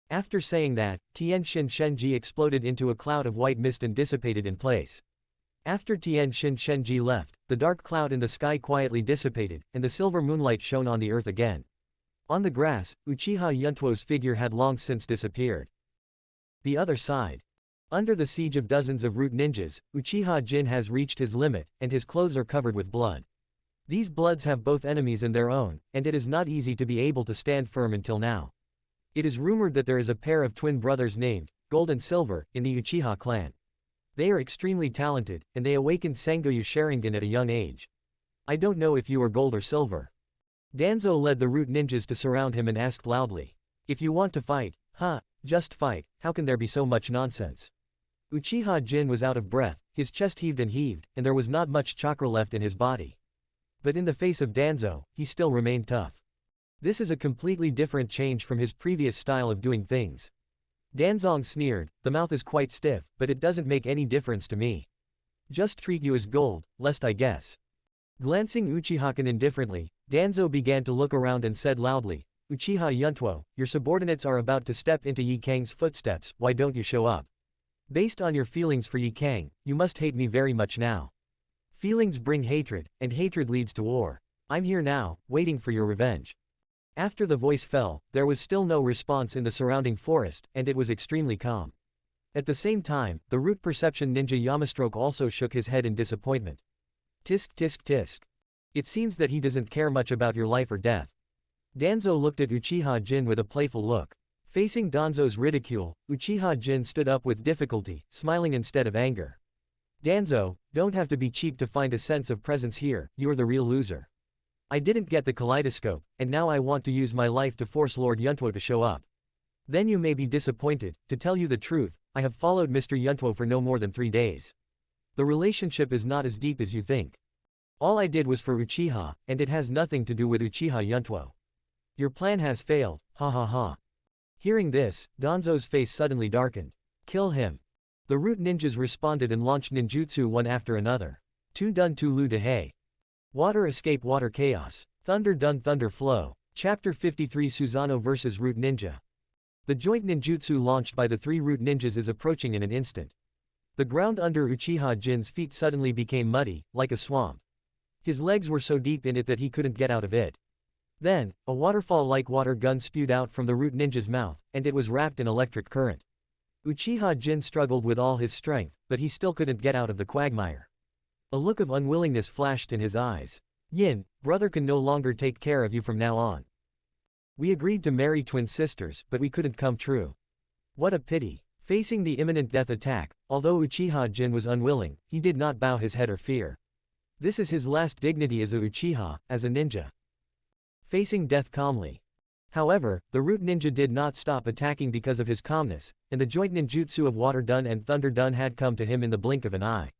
Speaker 2: After saying that, Tian Xin Shenji exploded into a cloud of white mist and dissipated in place. After Tian Xin Shenji left, the dark cloud in the sky quietly dissipated, and the silver moonlight shone on the earth again. On the grass, Uchiha Yuntuo's figure had long since disappeared. The other side. Under the siege of dozens of root ninjas, Uchiha Jin has reached his limit, and his clothes are covered with blood. These bloods have both enemies and their own, and it is not easy to be able to stand firm until now. It is rumored that there is a pair of twin brothers named Gold and Silver in the Uchiha clan. They are extremely talented, and they awakened Sangoyu Sharingan at a young age. I don't know if you are Gold or Silver. Danzo led the root ninjas to surround him and asked loudly. If you want to fight, just fight, how can there be so much nonsense? Uchiha Jin was out of breath, his chest heaved, and there was not much chakra left in his body. But in the face of Danzo, he still remained tough. This is a completely different change from his previous style of doing things. Danzong sneered, the mouth is quite stiff, but it doesn't make any difference to me. Just treat you as gold, lest I guess. Glancing Uchihakan indifferently, Danzo began to look around and said loudly, Uchiha Yuntuo, your subordinates are about to step into Ye Cang's footsteps, why don't you show up? Based on your feelings for Ye Cang, you must hate me very much now. Feelings bring hatred, and hatred leads to war. I'm here now, waiting for your revenge. After the voice fell, there was still no response in the surrounding forest, and it was extremely calm. At the same time, the root perception ninja Yamastroke also shook his head in disappointment. Tisk tisk tisk. It seems that he doesn't care much about your life or death. Danzo looked at Uchiha Jin with a playful look. Facing Danzo's ridicule, Uchiha Jin stood up with difficulty, smiling instead of anger. Danzo, don't have to be cheap to find a sense of presence here, you're the real loser. I didn't get the kaleidoscope, and now I want to use my life to force Lord Yuntuo to show up. Then you may be disappointed. To tell you the truth, I have followed Mr. Yuntuo for no more than 3 days. The relationship is not as deep as you think. All I did was for Uchiha, and it has nothing to do with Uchiha Yuntuo. Your plan has failed, ha ha ha. Hearing this, Danzo's face suddenly darkened. Kill him. The root ninjas responded and launched ninjutsu one after another. Tu dun tu lu de hei. Water escape water chaos. Thunder dun thunder flow. Chapter 53 Susanoo vs Root Ninja. The joint ninjutsu launched by the 3 root ninjas is approaching in an instant. The ground under Uchiha Jin's feet suddenly became muddy, like a swamp. His legs were so deep in it that he couldn't get out of it. Then, a waterfall-like water gun spewed out from the root ninja's mouth, and it was wrapped in electric current. Uchiha Jin struggled with all his strength, but he still couldn't get out of the quagmire. A look of unwillingness flashed in his eyes. Yin, brother can no longer take care of you from now on. We agreed to marry twin sisters, but we couldn't come true. What a pity. Facing the imminent death attack, although Uchiha Jin was unwilling, he did not bow his head or fear. This is his last dignity as a Uchiha, as a ninja. Facing death calmly. However, the root ninja did not stop attacking because of his calmness, and the joint ninjutsu of Water Dun and Thunder Dun had come to him in the blink of an eye.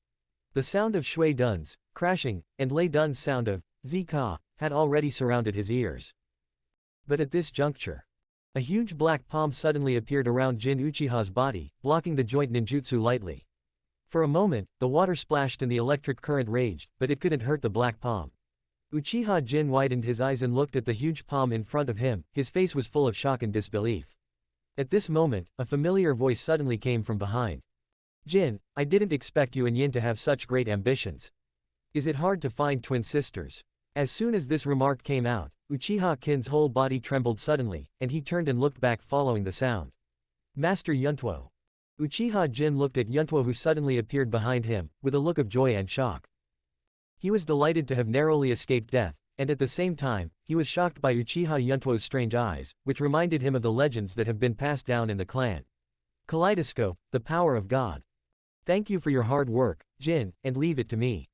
Speaker 2: The sound of Shui Dun's crashing, and Lei Dun's sound of Zika had already surrounded his ears. But at this juncture, a huge black palm suddenly appeared around Jin Uchiha's body, blocking the joint ninjutsu lightly. For a moment, the water splashed and the electric current raged, but it couldn't hurt the black palm. Uchiha Jin widened his eyes and looked at the huge palm in front of him, his face was full of shock and disbelief. At this moment, a familiar voice suddenly came from behind. Jin, I didn't expect you and Yin to have such great ambitions. Is it hard to find twin sisters? As soon as this remark came out, Uchiha Kin's whole body trembled suddenly, and he turned and looked back following the sound. Master Yuntuo. Uchiha Jin looked at Yuntuo who suddenly appeared behind him, with a look of joy and shock. He was delighted to have narrowly escaped death, and at the same time, he was shocked by Uchiha Yuntuo's strange eyes, which reminded him of the legends that have been passed down in the clan. Kaleidoscope, the power of God. Thank you for your hard work, Jin, and leave it to me.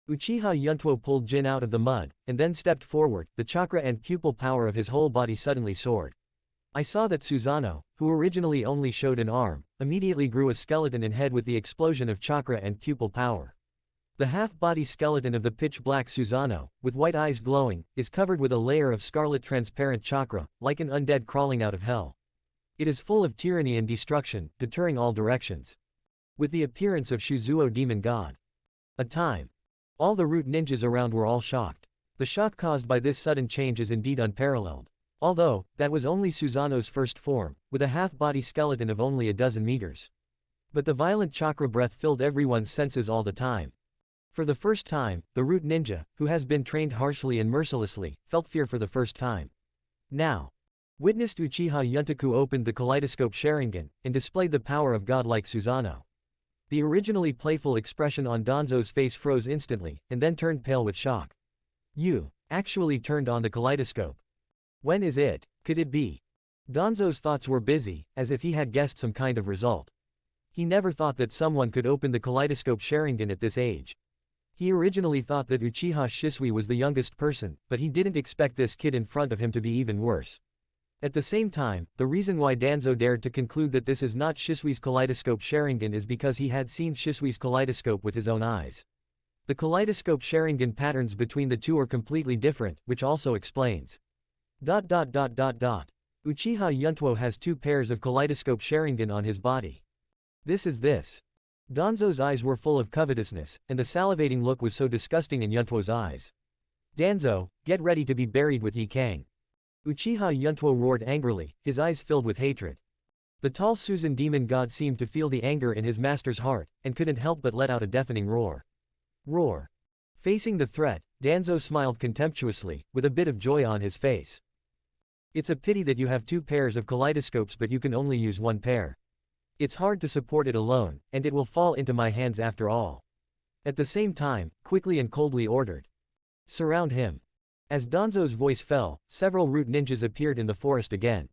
Speaker 2: Uchiha Yuntuo pulled Jin out of the mud, and then stepped forward. The chakra and pupil power of his whole body suddenly soared. I saw that Susanoo, who originally only showed an arm, immediately grew a skeleton and head with the explosion of chakra and pupil power. The half-body skeleton of the pitch-black Susanoo, with white eyes glowing, is covered with a layer of scarlet transparent chakra, like an undead crawling out of hell. It is full of tyranny and destruction, deterring all directions. With the appearance of Shizuo demon god. A time. All the root ninjas around were all shocked. The shock caused by this sudden change is indeed unparalleled. Although, that was only Susanoo's first form, with a half-body skeleton of only a dozen meters. But the violent chakra breath filled everyone's senses all the time. For the first time, the root ninja, who has been trained harshly and mercilessly, felt fear for the first time. Now. Witnessed Uchiha Yuntoku opened the kaleidoscope Sharingan, and displayed the power of godlike Susanoo. The originally playful expression on Danzo's face froze instantly, and then turned pale with shock. You actually turned on the kaleidoscope. When is it? Could it be? Danzo's thoughts were busy, as if he had guessed some kind of result. He never thought that someone could open the kaleidoscope Sharingan at this age. He originally thought that Uchiha Shisui was the youngest person, but he didn't expect this kid in front of him to be even worse. At the same time, the reason why Danzo dared to conclude that this is not Shisui's kaleidoscope Sharingan is because he had seen Shisui's kaleidoscope with his own eyes. The kaleidoscope Sharingan patterns between the two are completely different, which also explains. Uchiha Yuntuo has 2 pairs of kaleidoscope Sharingan on his body. This. Danzo's eyes were full of covetousness, and the salivating look was so disgusting in Yuntuo's eyes. Danzo, get ready to be buried with Ye Cang. Uchiha Yuntuo roared angrily, his eyes filled with hatred. The tall Susan demon god seemed to feel the anger in his master's heart, and couldn't help but let out a deafening roar. Roar. Facing the threat, Danzo smiled contemptuously, with a bit of joy on his face. It's a pity that you have 2 pairs of kaleidoscopes but you can only use 1 pair. It's hard to support it alone, and it will fall into my hands after all. At the same time, quickly and coldly ordered. Surround him. As Danzo's voice fell, several root ninjas appeared in the forest again.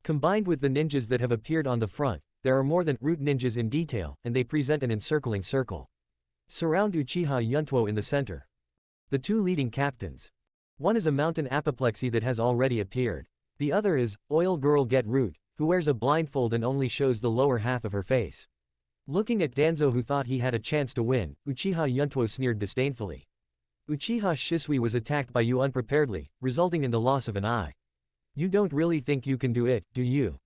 Speaker 2: Combined with the ninjas that have appeared on the front, there are more than root ninjas in detail, and they present an encircling circle. Surround Uchiha Yuntuo in the center. The 2 leading captains. One is a mountain apoplexy that has already appeared. The other is, Oil Girl Get Root, who wears a blindfold and only shows the lower half of her face. Looking at Danzo who thought he had a chance to win, Uchiha Yuntuo sneered disdainfully. Uchiha Shisui was attacked by you unpreparedly, resulting in the loss of an eye. You don't really think you can do it, do you?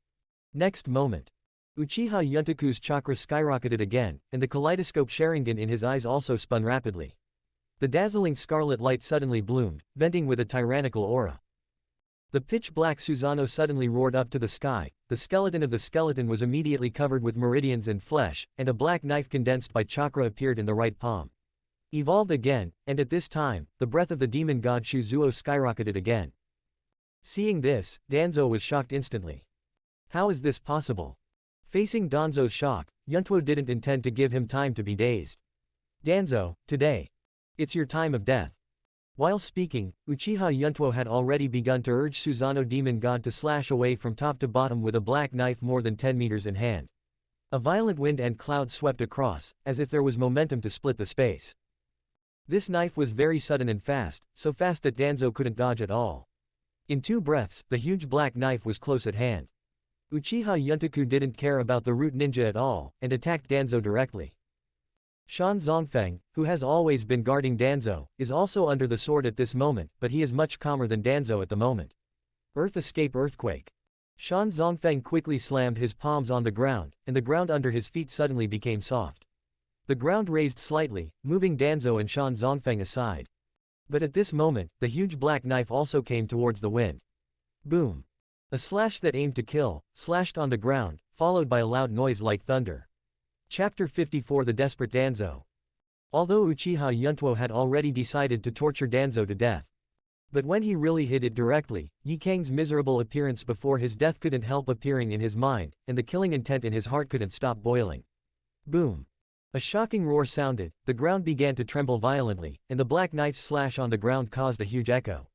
Speaker 2: Next moment. Uchiha Yuntoku's chakra skyrocketed again, and the kaleidoscope Sharingan in his eyes also spun rapidly. The dazzling scarlet light suddenly bloomed, venting with a tyrannical aura. The pitch-black Susanoo suddenly roared up to the sky. The skeleton of the skeleton was immediately covered with meridians and flesh, and a black knife condensed by chakra appeared in the right palm. Evolved again, and at this time, the breath of the demon god Shizuo skyrocketed again. Seeing this, Danzo was shocked instantly. How is this possible? Facing Danzo's shock, Yuntuo didn't intend to give him time to be dazed. Danzo, today. It's your time of death. While speaking, Uchiha Yuntuo had already begun to urge Susanoo demon god to slash away from top to bottom with a black knife more than 10 meters in hand. A violent wind and cloud swept across, as if there was momentum to split the space. This knife was very sudden and fast, so fast that Danzo couldn't dodge at all. In 2 breaths, the huge black knife was close at hand. Uchiha Yuntoku didn't care about the root ninja at all, and attacked Danzo directly. Shan Zongfeng, who has always been guarding Danzo, is also under the sword at this moment, but he is much calmer than Danzo at the moment. Earth escape earthquake. Shan Zongfeng quickly slammed his palms on the ground, and the ground under his feet suddenly became soft. The ground raised slightly, moving Danzo and Shan Zongfeng aside. But at this moment, the huge black knife also came towards the wind. Boom. A slash that aimed to kill, slashed on the ground, followed by a loud noise like thunder. Chapter 54 The Desperate Danzo. Although Uchiha Yuntuo had already decided to torture Danzo to death. But when he really hit it directly, Ye Cang's miserable appearance before his death couldn't help appearing in his mind, and the killing intent in his heart couldn't stop boiling. Boom. A shocking roar sounded, the ground began to tremble violently, and the black knife's slash on the ground caused a huge echo.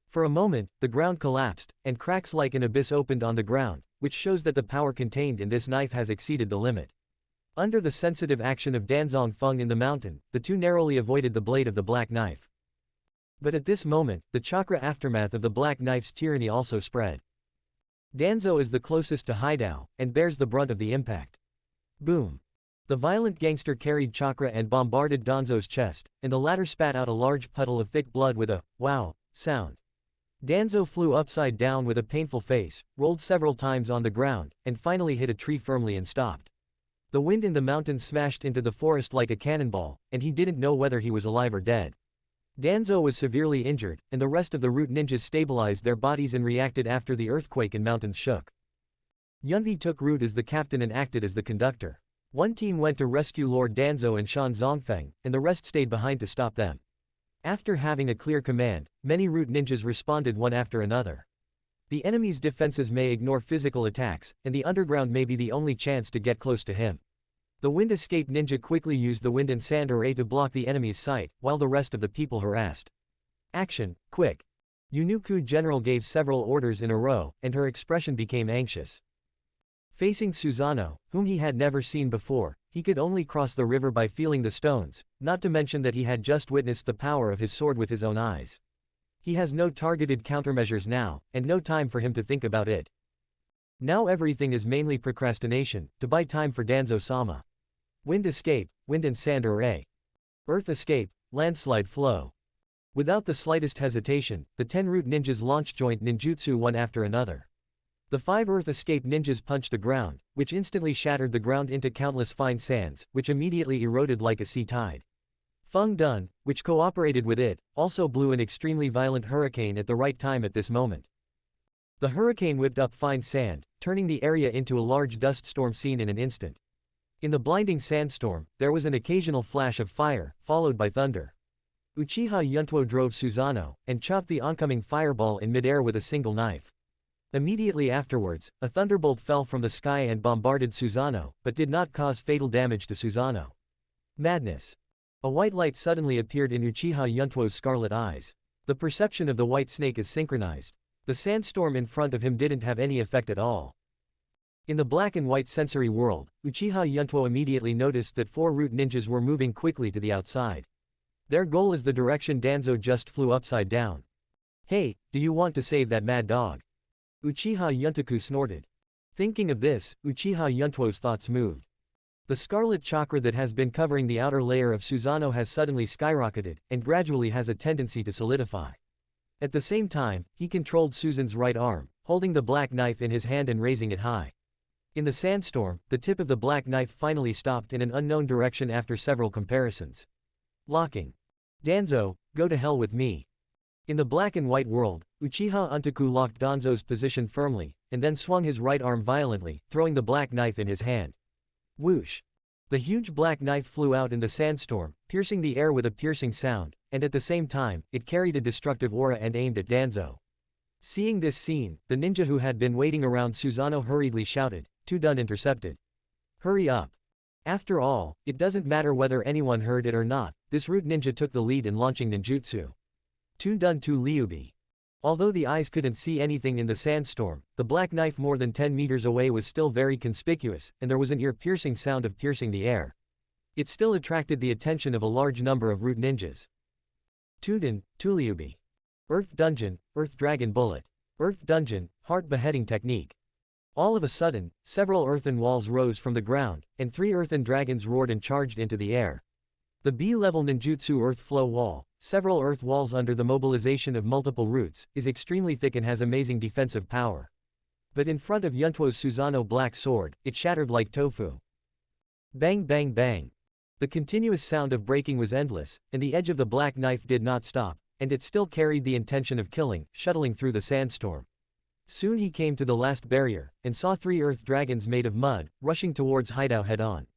Speaker 2: For a moment, the ground collapsed, and cracks like an abyss opened on the ground, which shows that the power contained in this knife has exceeded the limit. Under the sensitive action of Danzong Feng in the mountain, the two narrowly avoided the blade of the black knife. But at this moment, the chakra aftermath of the black knife's tyranny also spread. Danzo is the closest to Haidao, and bears the brunt of the impact. Boom. The violent gangster carried chakra and bombarded Danzo's chest, and the latter spat out a large puddle of thick blood with a "wow" sound. Danzo flew upside down with a painful face, rolled several times on the ground, and finally hit a tree firmly and stopped. The wind in the mountains smashed into the forest like a cannonball, and he didn't know whether he was alive or dead. Danzo was severely injured, and the rest of the root ninjas stabilized their bodies and reacted after the earthquake and mountains shook. Yunvi took root as the captain and acted as the conductor. One team went to rescue Lord Danzo and Shan Zongfeng, and the rest stayed behind to stop them. After having a clear command, many root ninjas responded one after another. The enemy's defenses may ignore physical attacks, and the underground may be the only chance to get close to him. The wind escape ninja quickly used the wind and sand array to block the enemy's sight, while the rest of the people harassed. Action, quick! Yunuku General gave several orders in a row, and her expression became anxious. Facing Susanoo, whom he had never seen before, he could only cross the river by feeling the stones, not to mention that he had just witnessed the power of his sword with his own eyes. He has no targeted countermeasures now, and no time for him to think about it. Now everything is mainly procrastination, to buy time for Danzo-sama. Wind escape, wind and sand array. Earth escape, landslide flow. Without the slightest hesitation, the 10 root ninjas launched joint ninjutsu one after another. The 5 earth escape ninjas punched the ground, which instantly shattered the ground into countless fine sands, which immediately eroded like a sea tide. Feng Dun, which cooperated with it, also blew an extremely violent hurricane at the right time at this moment. The hurricane whipped up fine sand, turning the area into a large dust storm scene in an instant. In the blinding sandstorm, there was an occasional flash of fire, followed by thunder. Uchiha Yuntuo drove Susanoo, and chopped the oncoming fireball in midair with a single knife. Immediately afterwards, a thunderbolt fell from the sky and bombarded Susanoo, but did not cause fatal damage to Susanoo. Madness. A white light suddenly appeared in Uchiha Yuntuo's scarlet eyes. The perception of the white snake is synchronized. The sandstorm in front of him didn't have any effect at all. In the black and white sensory world, Uchiha Yuntuo immediately noticed that 4 root ninjas were moving quickly to the outside. Their goal is the direction Danzo just flew upside down. "Hey, do you want to save that mad dog?" Uchiha Yuntoku snorted. Thinking of this, Uchiha Yuntuo's thoughts moved. The scarlet chakra that has been covering the outer layer of Susanoo has suddenly skyrocketed, and gradually has a tendency to solidify. At the same time, he controlled Susan's right arm, holding the black knife in his hand and raising it high. In the sandstorm, the tip of the black knife finally stopped in an unknown direction after several comparisons. Locking. Danzo, go to hell with me. In the black and white world, Uchiha Yuntoku locked Danzo's position firmly, and then swung his right arm violently, throwing the black knife in his hand. Whoosh! The huge black knife flew out in the sandstorm, piercing the air with a piercing sound, and at the same time, it carried a destructive aura and aimed at Danzo. Seeing this scene, the ninja who had been waiting around Susanoo hurriedly shouted, "Too done intercepted. Hurry up." After all, it doesn't matter whether anyone heard it or not, this root ninja took the lead in launching ninjutsu. Too done to Liubi. Although the eyes couldn't see anything in the sandstorm, the black knife more than 10 meters away was still very conspicuous, and there was an ear-piercing sound of piercing the air. It still attracted the attention of a large number of root ninjas. Tudin, Tuliubi. Earth Dungeon, Earth Dragon Bullet. Earth Dungeon, Heart Beheading Technique. All of a sudden, several earthen walls rose from the ground, and 3 earthen dragons roared and charged into the air. The B-level ninjutsu Earth Flow Wall, several earth walls under the mobilization of multiple roots, is extremely thick and has amazing defensive power. But in front of Yuntuo's Susanoo black sword, it shattered like tofu. Bang bang bang. The continuous sound of breaking was endless, and the edge of the black knife did not stop, and it still carried the intention of killing, shuttling through the sandstorm. Soon he came to the last barrier, and saw 3 earth dragons made of mud, rushing towards Haidao head-on.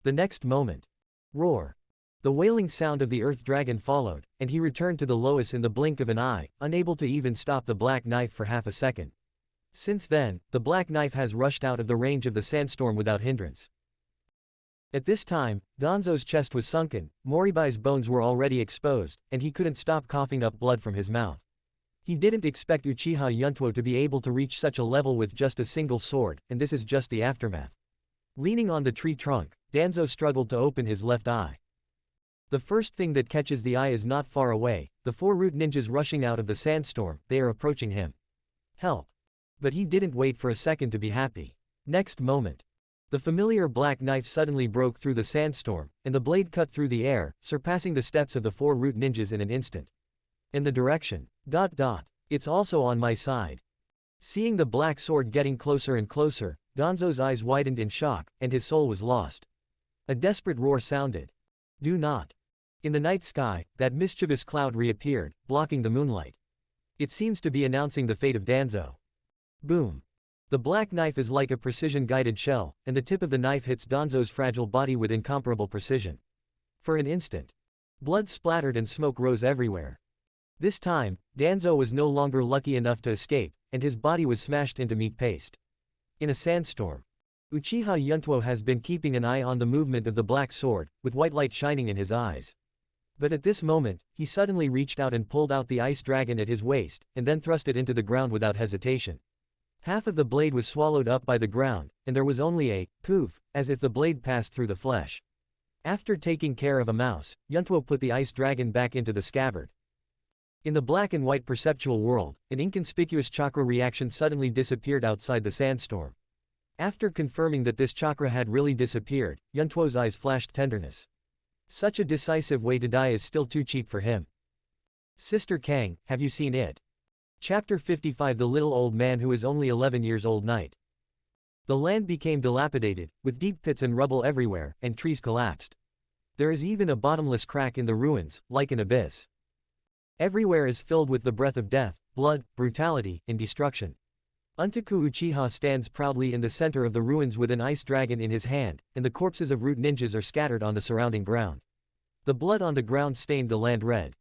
Speaker 2: The next moment. Roar. The wailing sound of the earth dragon followed, and he returned to the Lois in the blink of an eye, unable to even stop the black knife for half a second. Since then, the black knife has rushed out of the range of the sandstorm without hindrance. At this time, Danzo's chest was sunken, Moribai's bones were already exposed, and he couldn't stop coughing up blood from his mouth. He didn't expect Uchiha Yuntuo to be able to reach such a level with just a single sword, and this is just the aftermath. Leaning on the tree trunk, Danzo struggled to open his left eye. The first thing that catches the eye is not far away, the four root ninjas rushing out of the sandstorm, they are approaching him. Help! But he didn't wait for a second to be happy. Next moment, the familiar black knife suddenly broke through the sandstorm, and the blade cut through the air, surpassing the steps of the four root ninjas in an instant. In the direction. It's also on my side. Seeing the black sword getting closer and closer, Danzo's eyes widened in shock, and his soul was lost. A desperate roar sounded. Do not. In the night sky, that mischievous cloud reappeared, blocking the moonlight. It seems to be announcing the fate of Danzo. Boom. The black knife is like a precision-guided shell, and the tip of the knife hits Danzo's fragile body with incomparable precision. For an instant, blood splattered and smoke rose everywhere. This time, Danzo was no longer lucky enough to escape, and his body was smashed into meat paste. In a sandstorm, Uchiha Yuntuo has been keeping an eye on the movement of the black sword, with white light shining in his eyes. But at this moment, he suddenly reached out and pulled out the ice dragon at his waist, and then thrust it into the ground without hesitation. Half of the blade was swallowed up by the ground, and there was only a poof, as if the blade passed through the flesh. After taking care of a mouse, Yuntuo put the ice dragon back into the scabbard. In the black and white perceptual world, an inconspicuous chakra reaction suddenly disappeared outside the sandstorm. After confirming that this chakra had really disappeared, Yuntuo's eyes flashed tenderness. Such a decisive way to die is still too cheap for him. Sister Cang, have you seen it? Chapter 55 The Little Old Man Who Is Only 11 Years Old Night. The land became dilapidated, with deep pits and rubble everywhere, and trees collapsed. There is even a bottomless crack in the ruins, like an abyss. Everywhere is filled with the breath of death, blood, brutality, and destruction. Untaku Uchiha stands proudly in the center of the ruins with an ice dragon in his hand, and the corpses of root ninjas are scattered on the surrounding ground. The blood on the ground stained the land red.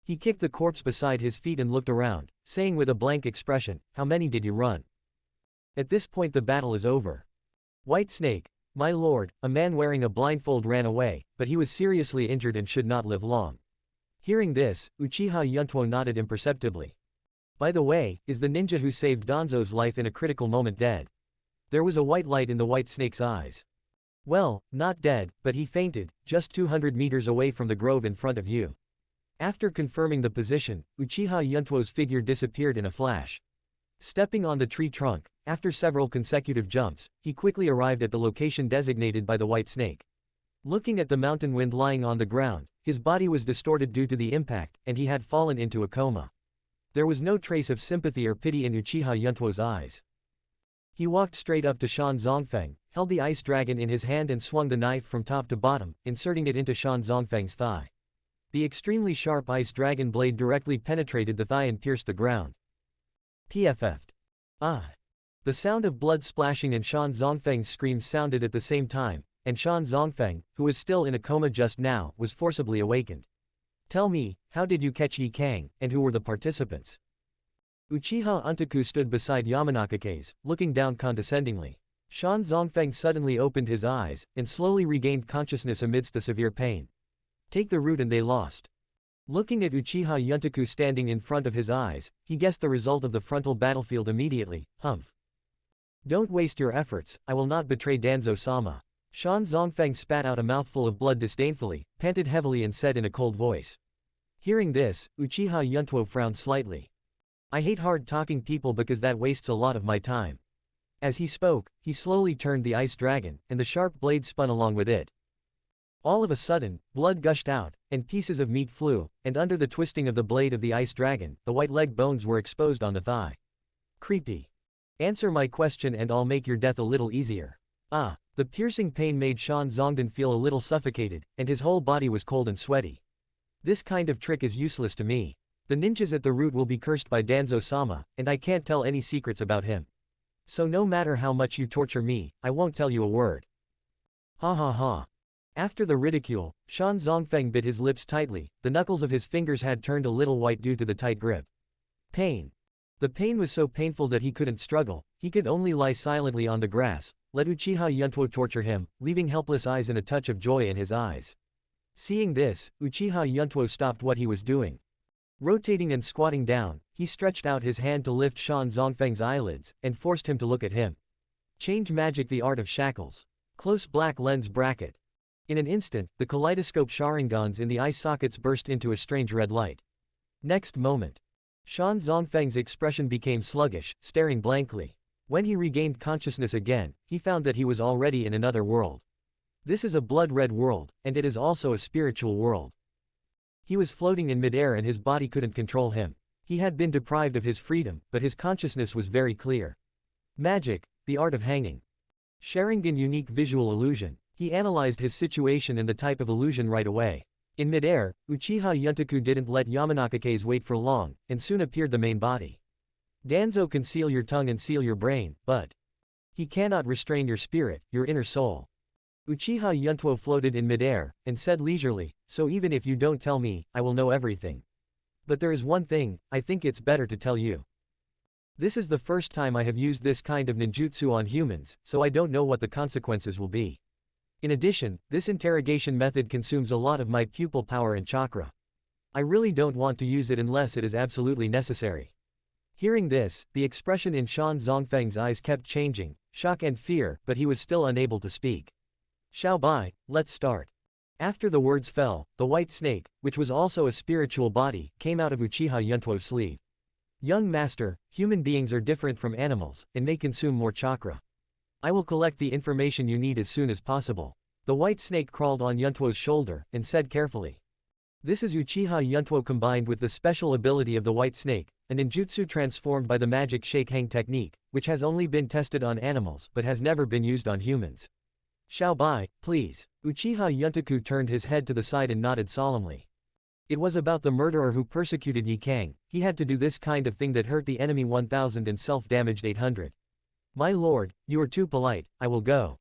Speaker 2: He kicked the corpse beside his feet and looked around, saying with a blank expression, "How many did you run?" At this point the battle is over. White Snake, my lord, a man wearing a blindfold ran away, but he was seriously injured and should not live long. Hearing this, Uchiha Yuntuo nodded imperceptibly. By the way, is the ninja who saved Danzo's life in a critical moment dead? There was a white light in the White Snake's eyes. Well, not dead, but he fainted, just 200 meters away from the grove in front of you. After confirming the position, Uchiha Yuntuo's figure disappeared in a flash. Stepping on the tree trunk, after several consecutive jumps, he quickly arrived at the location designated by the White Snake. Looking at the mountain wind lying on the ground, his body was distorted due to the impact, and he had fallen into a coma. There was no trace of sympathy or pity in Uchiha Yuntuo's eyes. He walked straight up to Shan Zongfeng, held the ice dragon in his hand and swung the knife from top to bottom, inserting it into Shan Zongfeng's thigh. The extremely sharp ice dragon blade directly penetrated the thigh and pierced the ground. PFF'd. Ah! The sound of blood splashing and Shan Zongfeng's screams sounded at the same time, and Shan Zongfeng, who was still in a coma just now, was forcibly awakened. Tell me, how did you catch Ye Cang, and who were the participants? Uchiha Untaku stood beside Yamanaka-Case, looking down condescendingly. Shan Zongfeng suddenly opened his eyes, and slowly regained consciousness amidst the severe pain. Take the root and they lost. Looking at Uchiha Yuntaku standing in front of his eyes, he guessed the result of the frontal battlefield immediately. Humph. Don't waste your efforts, I will not betray Danzo-sama. Shan Zongfeng spat out a mouthful of blood disdainfully, panted heavily and said in a cold voice. Hearing this, Uchiha Yuntuo frowned slightly. I hate hard-talking people because that wastes a lot of my time. As he spoke, he slowly turned the ice dragon, and the sharp blade spun along with it. All of a sudden, blood gushed out, and pieces of meat flew, and under the twisting of the blade of the ice dragon, the white leg bones were exposed on the thigh. Creepy. Answer my question and I'll make your death a little easier. Ah. The piercing pain made Shan Zongdan feel a little suffocated, and his whole body was cold and sweaty. This kind of trick is useless to me. The ninjas at the root will be cursed by Danzo-sama, and I can't tell any secrets about him. So no matter how much you torture me, I won't tell you a word. Ha ha ha. After the ridicule, Shan Zongfeng bit his lips tightly, the knuckles of his fingers had turned a little white due to the tight grip. Pain. The pain was so painful that he couldn't struggle, he could only lie silently on the grass. Let Uchiha Yuntuo torture him, leaving helpless eyes and a touch of joy in his eyes. Seeing this, Uchiha Yuntuo stopped what he was doing. Rotating and squatting down, he stretched out his hand to lift Shan Zongfeng's eyelids, and forced him to look at him. Change magic, the art of shackles. Close black lens bracket. In an instant, the kaleidoscope Sharingans in the eye sockets burst into a strange red light. Next moment, Shan Zongfeng's expression became sluggish, staring blankly. When he regained consciousness again, he found that he was already in another world. This is a blood-red world, and it is also a spiritual world. He was floating in midair and his body couldn't control him. He had been deprived of his freedom, but his consciousness was very clear. Magic, the art of hanging. Sharingan unique visual illusion. He analyzed his situation and the type of illusion right away. In midair, Uchiha Yuntuo didn't let Yamanaka-K's wait for long, and soon appeared the main body. Danzo can seal your tongue and seal your brain, but he cannot restrain your spirit, your inner soul. Uchiha Yuntuo floated in midair, and said leisurely, so even if you don't tell me, I will know everything. But there is one thing, I think it's better to tell you. This is the first time I have used this kind of ninjutsu on humans, so I don't know what the consequences will be. In addition, this interrogation method consumes a lot of my pupil power and chakra. I really don't want to use it unless it is absolutely necessary. Hearing this, the expression in Shan Zongfeng's eyes kept changing, shock and fear, but he was still unable to speak. Xiaobai, let's start. After the words fell, the white snake, which was also a spiritual body, came out of Uchiha Yuntuo's sleeve. Young master, human beings are different from animals, and may consume more chakra. I will collect the information you need as soon as possible. The white snake crawled on Yuntuo's shoulder, and said carefully. This is Uchiha Yuntuo combined with the special ability of the white snake, a ninjutsu transformed by the magic shake-hang technique, which has only been tested on animals but has never been used on humans. Xiaobai, please. Uchiha Yuntuo turned his head to the side and nodded solemnly. It was about the murderer who persecuted Ye Cang. He had to do this kind of thing that hurt the enemy 1000 and self-damaged 800. My lord, you are too polite, I will go.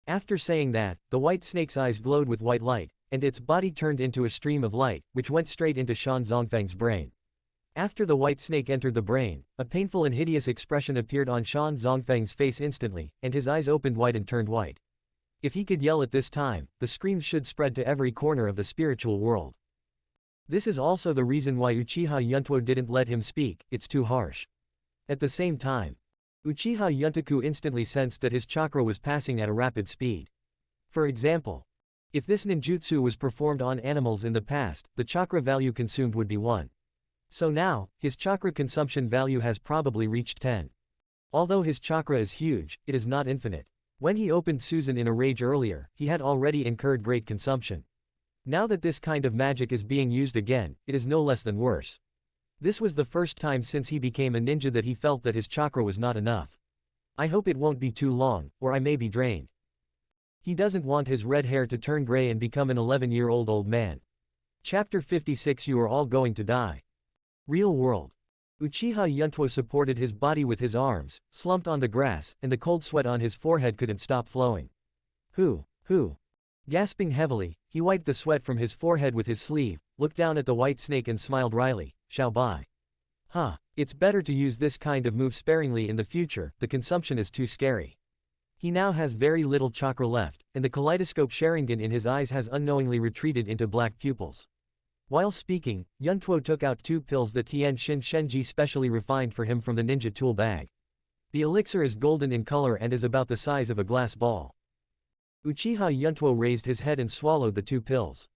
Speaker 2: After saying that, the white snake's eyes glowed with white light, and its body turned into a stream of light, which went straight into Shan Zongfeng's brain. After the white snake entered the brain, a painful and hideous expression appeared on Shan Zongfeng's face instantly, and his eyes opened wide and turned white. If he could yell at this time, the screams should spread to every corner of the spiritual world. This is also the reason why Uchiha Yuntuo didn't let him speak, it's too harsh. At the same time, Uchiha Yuntuo instantly sensed that his chakra was passing at a rapid speed. For example, if this ninjutsu was performed on animals in the past, the chakra value consumed would be 1. So now, his chakra consumption value has probably reached 10. Although his chakra is huge, it is not infinite. When he opened Susan in a rage earlier, he had already incurred great consumption. Now that this kind of magic is being used again, it is no less than worse. This was the first time since he became a ninja that he felt that his chakra was not enough. I hope it won't be too long, or I may be drained. He doesn't want his red hair to turn gray and become an 11-year-old old man. Chapter 56 You are all going to die. Real world. Uchiha Yuntuo supported his body with his arms, slumped on the grass, and the cold sweat on his forehead couldn't stop flowing. Who? Gasping heavily, he wiped the sweat from his forehead with his sleeve, looked down at the white snake and smiled wryly. Xiaobai. It's better to use this kind of move sparingly in the future, the consumption is too scary. He now has very little chakra left, and the kaleidoscope Sharingan in his eyes has unknowingly retreated into black pupils. While speaking, Yuntuo took out 2 pills that Tian Shin Shenji specially refined for him from the ninja tool bag. The elixir is golden in color and is about the size of a glass ball. Uchiha Yuntuo raised his head and swallowed the 2 pills.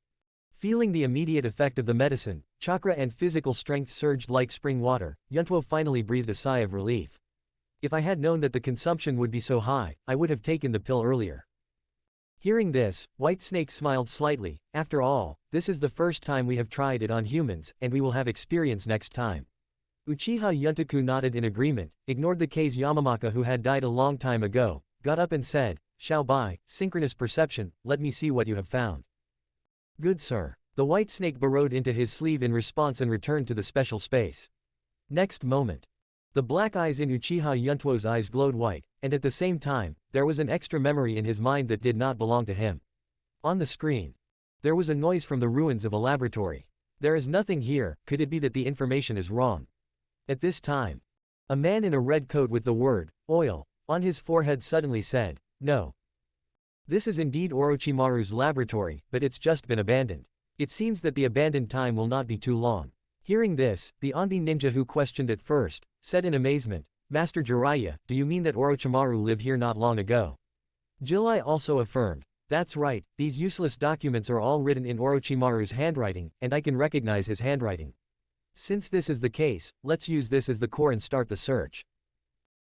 Speaker 2: Feeling the immediate effect of the medicine, chakra and physical strength surged like spring water. Yuntuo finally breathed a sigh of relief. If I had known that the consumption would be so high, I would have taken the pill earlier. Hearing this, White Snake smiled slightly. After all, this is the first time we have tried it on humans, and we will have experience next time. Uchiha Yuntuo nodded in agreement, ignored the case Yamamaka who had died a long time ago, got up and said, Xiaobai, synchronous perception, let me see what you have found. Good sir. The white snake burrowed into his sleeve in response and returned to the special space. Next moment, the black eyes in Uchiha Yuntuo's eyes glowed white, and at the same time, there was an extra memory in his mind that did not belong to him. On the screen, there was a noise from the ruins of a laboratory. There is nothing here, could it be that the information is wrong? At this time, a man in a red coat with the word, oil, on his forehead suddenly said, no. This is indeed Orochimaru's laboratory, but it's just been abandoned. It seems that the abandoned time will not be too long. Hearing this, the Andi ninja who questioned at first, said in amazement, Master Jiraiya, do you mean that Orochimaru lived here not long ago? Jilai also affirmed, "That's right, these useless documents are all written in Orochimaru's handwriting, and I can recognize his handwriting. Since this is the case, let's use this as the core and start the search."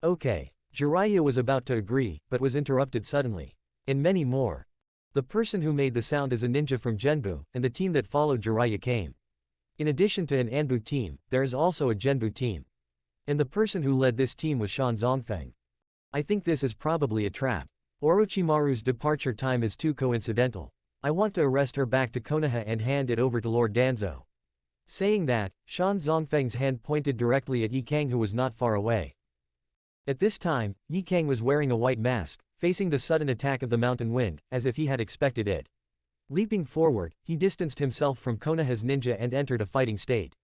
Speaker 2: Okay. Jiraiya was about to agree, but was interrupted suddenly. And many more. The person who made the sound is a ninja from Genbu, and the team that followed Jiraiya came. In addition to an Anbu team, there is also a Genbu team. And the person who led this team was Shan Zongfeng. I think this is probably a trap. Orochimaru's departure time is too coincidental. I want to arrest her back to Konoha and hand it over to Lord Danzo. Saying that, Shan Zongfeng's hand pointed directly at Ye Cang, who was not far away. At this time, Ye Cang was wearing a white mask, facing the sudden attack of the mountain wind, as if he had expected it. Leaping forward, he distanced himself from Konoha's ninja and entered a fighting state.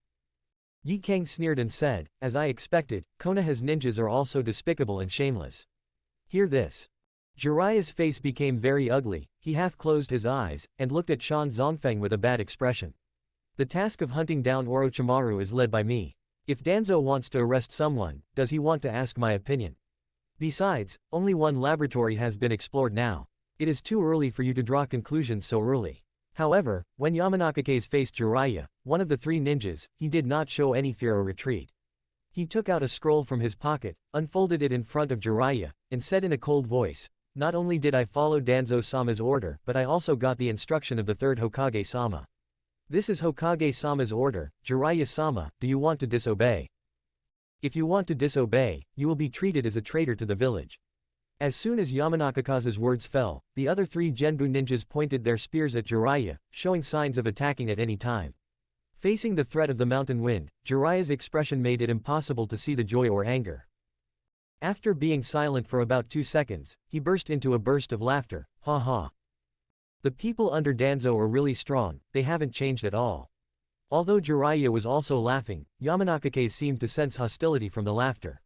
Speaker 2: Ye Cang sneered and said, "As I expected, Konoha's ninjas are also despicable and shameless. Hear this." Jiraiya's face became very ugly, he half closed his eyes, and looked at Shan Zongfeng with a bad expression. "The task of hunting down Orochimaru is led by me. If Danzo wants to arrest someone, does he want to ask my opinion? Besides, only one laboratory has been explored now. It is too early for you to draw conclusions so early." However, when Yamanaka-Case faced Jiraiya, one of the three ninjas, he did not show any fear or retreat. He took out a scroll from his pocket, unfolded it in front of Jiraiya, and said in a cold voice, "Not only did I follow Danzo-sama's order, but I also got the instruction of the third Hokage-sama. This is Hokage-sama's order. Jiraiya-sama, do you want to disobey? If you want to disobey, you will be treated as a traitor to the village." As soon as Yamanaka-Kase's words fell, the other three Genbu ninjas pointed their spears at Jiraiya, showing signs of attacking at any time. Facing the threat of the mountain wind, Jiraiya's expression made it impossible to see the joy or anger. After being silent for about 2 seconds, he burst into a burst of laughter, "Ha ha. The people under Danzo are really strong, they haven't changed at all." Although Jiraiya was also laughing, Yamanaka-Case seemed to sense hostility from the laughter.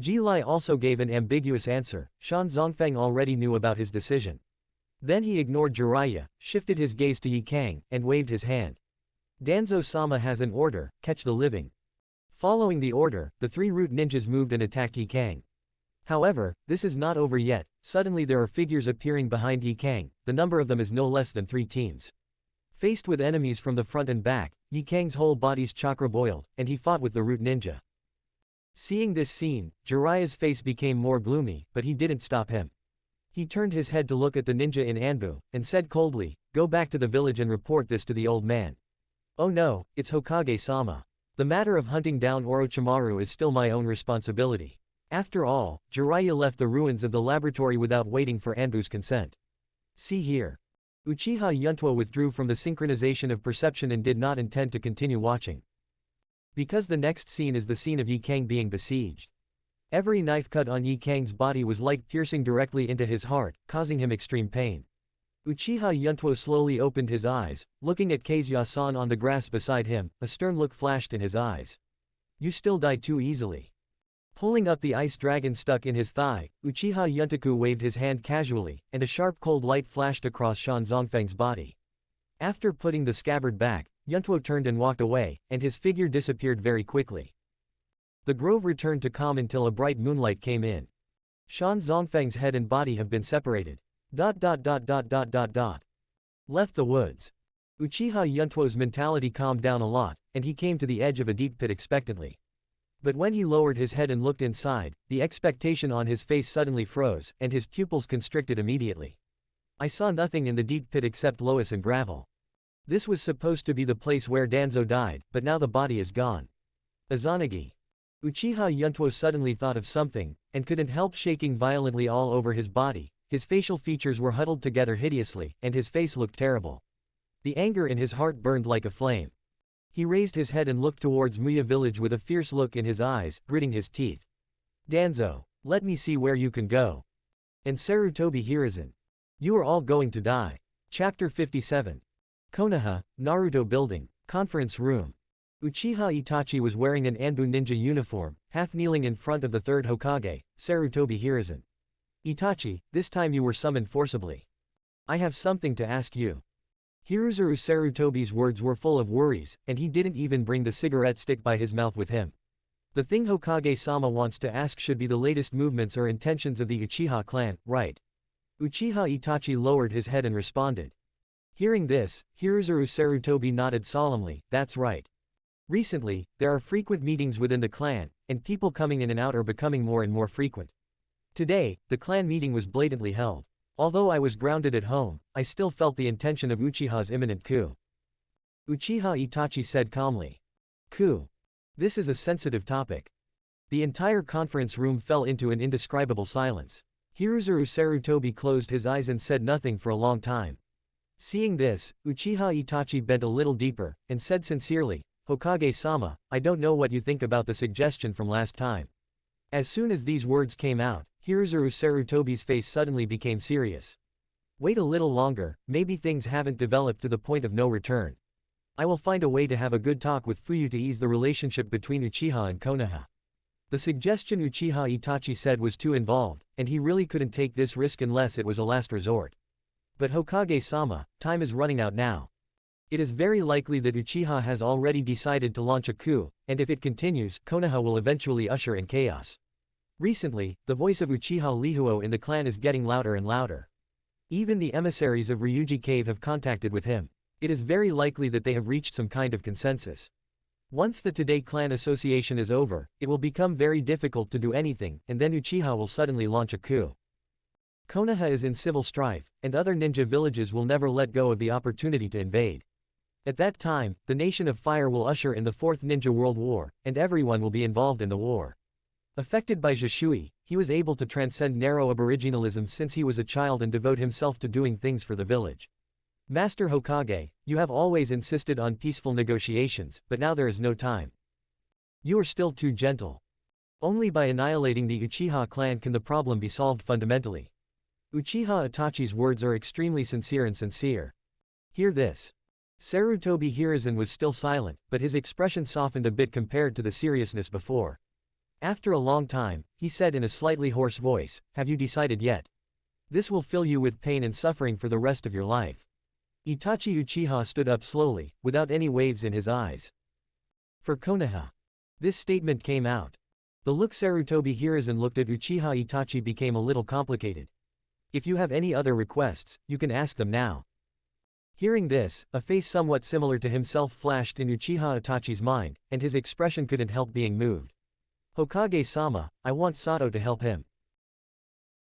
Speaker 2: Jilai also gave an ambiguous answer. Shan Zongfeng already knew about his decision. Then he ignored Jiraiya, shifted his gaze to Ye Cang, and waved his hand. "Danzo-sama has an order, catch the living." Following the order, the three root ninjas moved and attacked Ye Cang. However, this is not over yet. Suddenly there are figures appearing behind Ye Cang, the number of them is no less than 3 teams. Faced with enemies from the front and back, Ye Cang's whole body's chakra boiled, and he fought with the root ninja. Seeing this scene, Jiraiya's face became more gloomy, but he didn't stop him. He turned his head to look at the ninja in Anbu, and said coldly, "Go back to the village and report this to the old man." "Oh no, it's Hokage-sama. The matter of hunting down Orochimaru is still my own responsibility." After all, Jiraiya left the ruins of the laboratory without waiting for Anbu's consent. See here. Uchiha Yuntuo withdrew from the synchronization of perception and did not intend to continue watching. Because the next scene is the scene of Ye Cang being besieged. Every knife cut on Ye Cang's body was like piercing directly into his heart, causing him extreme pain. Uchiha Yuntuo slowly opened his eyes, looking at Kazuya-san on the grass beside him, a stern look flashed in his eyes. "You still die too easily." Pulling up the ice dragon stuck in his thigh, Uchiha Yuntaku waved his hand casually, and a sharp cold light flashed across Shan Zongfeng's body. After putting the scabbard back, Yuntuo turned and walked away, and his figure disappeared very quickly. The grove returned to calm until a bright moonlight came in. Shan Zongfeng's head and body have been separated. Left the woods. Uchiha Yuntuo's mentality calmed down a lot, and he came to the edge of a deep pit expectantly. But when he lowered his head and looked inside, the expectation on his face suddenly froze, and his pupils constricted immediately. "I saw nothing in the deep pit except loess and gravel. This was supposed to be the place where Danzo died, but now the body is gone. Izanagi." Uchiha Yuntuo suddenly thought of something, and couldn't help shaking violently all over his body. His facial features were huddled together hideously, and his face looked terrible. The anger in his heart burned like a flame. He raised his head and looked towards Muya village with a fierce look in his eyes, gritting his teeth. "Danzo, let me see where you can go. And Sarutobi Hiruzen. You are all going to die." Chapter 57. Konoha, Naruto Building, Conference Room. Uchiha Itachi was wearing an Anbu ninja uniform, half kneeling in front of the third Hokage, Sarutobi Hiruzen. "Itachi, this time you were summoned forcibly. I have something to ask you." Hiruzuru Sarutobi's words were full of worries, and he didn't even bring the cigarette stick by his mouth with him. The thing Hokage-sama wants to ask should be the latest movements or intentions of the Uchiha clan, right? Uchiha Itachi lowered his head and responded. Hearing this, Hiruzuru Sarutobi nodded solemnly, that's right. Recently, there are frequent meetings within the clan, and people coming in and out are becoming more and more frequent. Today, the clan meeting was blatantly held. Although I was grounded at home, I still felt the intention of Uchiha's imminent coup. Uchiha Itachi said calmly. Coup. This is a sensitive topic. The entire conference room fell into an indescribable silence. Hiruzuru Sarutobi closed his eyes and said nothing for a long time. Seeing this, Uchiha Itachi bent a little deeper, and said sincerely, Hokage-sama, I don't know what you think about the suggestion from last time. As soon as these words came out, Hiruzuru Sarutobi's face suddenly became serious. Wait a little longer, maybe things haven't developed to the point of no return. I will find a way to have a good talk with Fuyu to ease the relationship between Uchiha and Konoha. The suggestion Uchiha Itachi said was too involved, and he really couldn't take this risk unless it was a last resort. But Hokage-sama, time is running out now. It is very likely that Uchiha has already decided to launch a coup, and if it continues, Konoha will eventually usher in chaos. Recently, the voice of Uchiha Lihuo in the clan is getting louder and louder. Even the emissaries of Ryūchi Cave have contacted with him. It is very likely that they have reached some kind of consensus. Once the Today clan association is over, it will become very difficult to do anything, and then Uchiha will suddenly launch a coup. Konoha is in civil strife, and other ninja villages will never let go of the opportunity to invade. At that time, the Nation of Fire will usher in the Fourth Ninja World War, and everyone will be involved in the war. Affected by Jishui, he was able to transcend narrow aboriginalism since he was a child and devote himself to doing things for the village. Master Hokage, you have always insisted on peaceful negotiations, but now there is no time. You are still too gentle. Only by annihilating the Uchiha clan can the problem be solved fundamentally. Uchiha Itachi's words are extremely sincere and sincere. Hear this. Sarutobi Hiruzen was still silent, but his expression softened a bit compared to the seriousness before. After a long time, he said in a slightly hoarse voice, have you decided yet? This will fill you with pain and suffering for the rest of your life. Itachi Uchiha stood up slowly, without any waves in his eyes. For Konoha. This statement came out. The look Sarutobi Hiruzen looked at Uchiha Itachi became a little complicated. If you have any other requests, you can ask them now. Hearing this, a face somewhat similar to himself flashed in Uchiha Itachi's mind, and his expression couldn't help being moved. Hokage-sama, I want Sato to help him.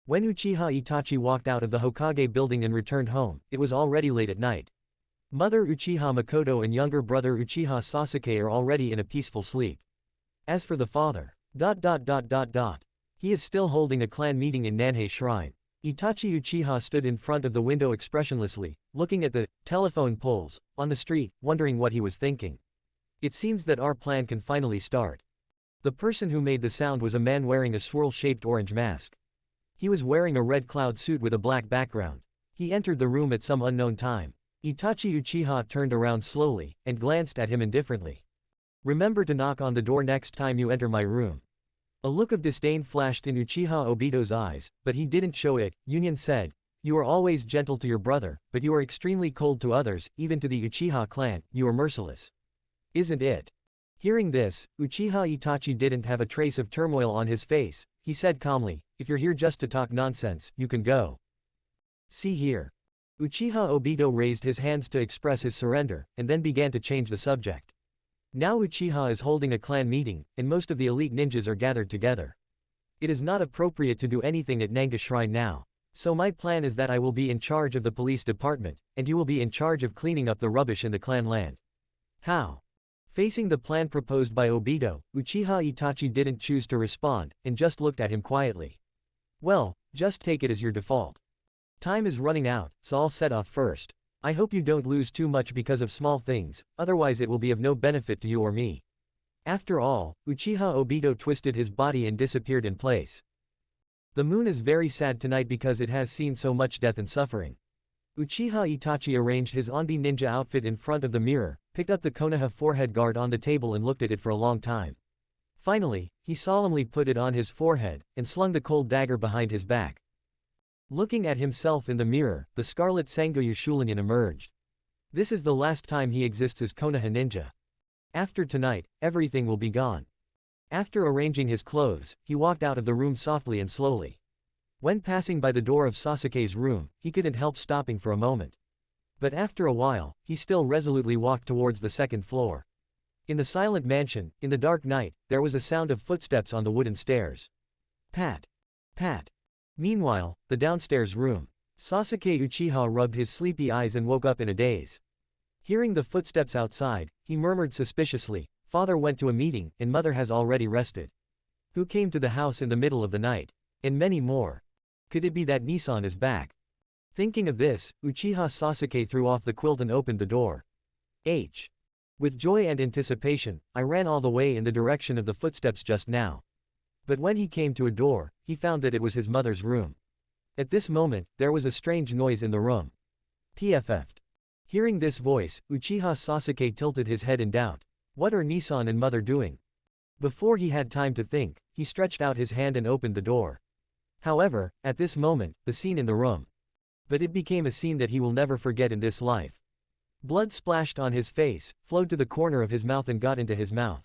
Speaker 2: When Uchiha Itachi walked out of the Hokage building and returned home, it was already late at night. Mother Uchiha Makoto and younger brother Uchiha Sasuke are already in a peaceful sleep. As for the father, he is still holding a clan meeting in Nanhei Shrine. Itachi Uchiha stood in front of the window expressionlessly, looking at the telephone poles on the street, wondering what he was thinking. It seems that our plan can finally start. The person who made the sound was a man wearing a swirl-shaped orange mask. He was wearing a red cloud suit with a black background. He entered the room at some unknown time. Itachi Uchiha turned around slowly, and glanced at him indifferently. Remember to knock on the door next time you enter my room. A look of disdain flashed in Uchiha Obito's eyes, but he didn't show it. Union said, you are always gentle to your brother, but you are extremely cold to others, even to the Uchiha clan, you are merciless. Isn't it? Hearing this, Uchiha Itachi didn't have a trace of turmoil on his face. He said calmly, if you're here just to talk nonsense, you can go. See here. Uchiha Obito raised his hands to express his surrender, and then began to change the subject. Now Uchiha is holding a clan meeting, and most of the elite ninjas are gathered together. It is not appropriate to do anything at Nanga Shrine now. So my plan is that I will be in charge of the police department, and you will be in charge of cleaning up the rubbish in the clan land. How? Facing the plan proposed by Obito, Uchiha Itachi didn't choose to respond, and just looked at him quietly. Well, just take it as your default. Time is running out, so I'll set off first. I hope you don't lose too much because of small things, otherwise it will be of no benefit to you or me. After all, Uchiha Obito twisted his body and disappeared in place. The moon is very sad tonight because it has seen so much death and suffering. Uchiha Itachi arranged his Onbi ninja outfit in front of the mirror, picked up the Konoha forehead guard on the table and looked at it for a long time. Finally, he solemnly put it on his forehead, and slung the cold dagger behind his back. Looking at himself in the mirror, the Scarlet Sangoyu Shulinyan emerged. This is the last time he exists as Konoha ninja. After tonight, everything will be gone. After arranging his clothes, he walked out of the room softly and slowly. When passing by the door of Sasuke's room, he couldn't help stopping for a moment. But after a while, he still resolutely walked towards the second floor. In the silent mansion, in the dark night, there was a sound of footsteps on the wooden stairs. Pat. Pat. Meanwhile, the downstairs room. Sasuke Uchiha rubbed his sleepy eyes and woke up in a daze. Hearing the footsteps outside, he murmured suspiciously, "Father went to a meeting, and mother has already rested. Who came to the house in the middle of the night?" And many more. Could it be that Nissan is back? Thinking of this, Uchiha Sasuke threw off the quilt and opened the door. With joy and anticipation, I ran all the way in the direction of the footsteps just now. But when he came to a door, he found that it was his mother's room. At this moment, there was a strange noise in the room. PFF'd. Hearing this voice, Uchiha Sasuke tilted his head in doubt. What are Nissan and mother doing? Before he had time to think, he stretched out his hand and opened the door. However, at this moment, the scene in the room. But it became a scene that he will never forget in this life. Blood splashed on his face, flowed to the corner of his mouth and got into his mouth.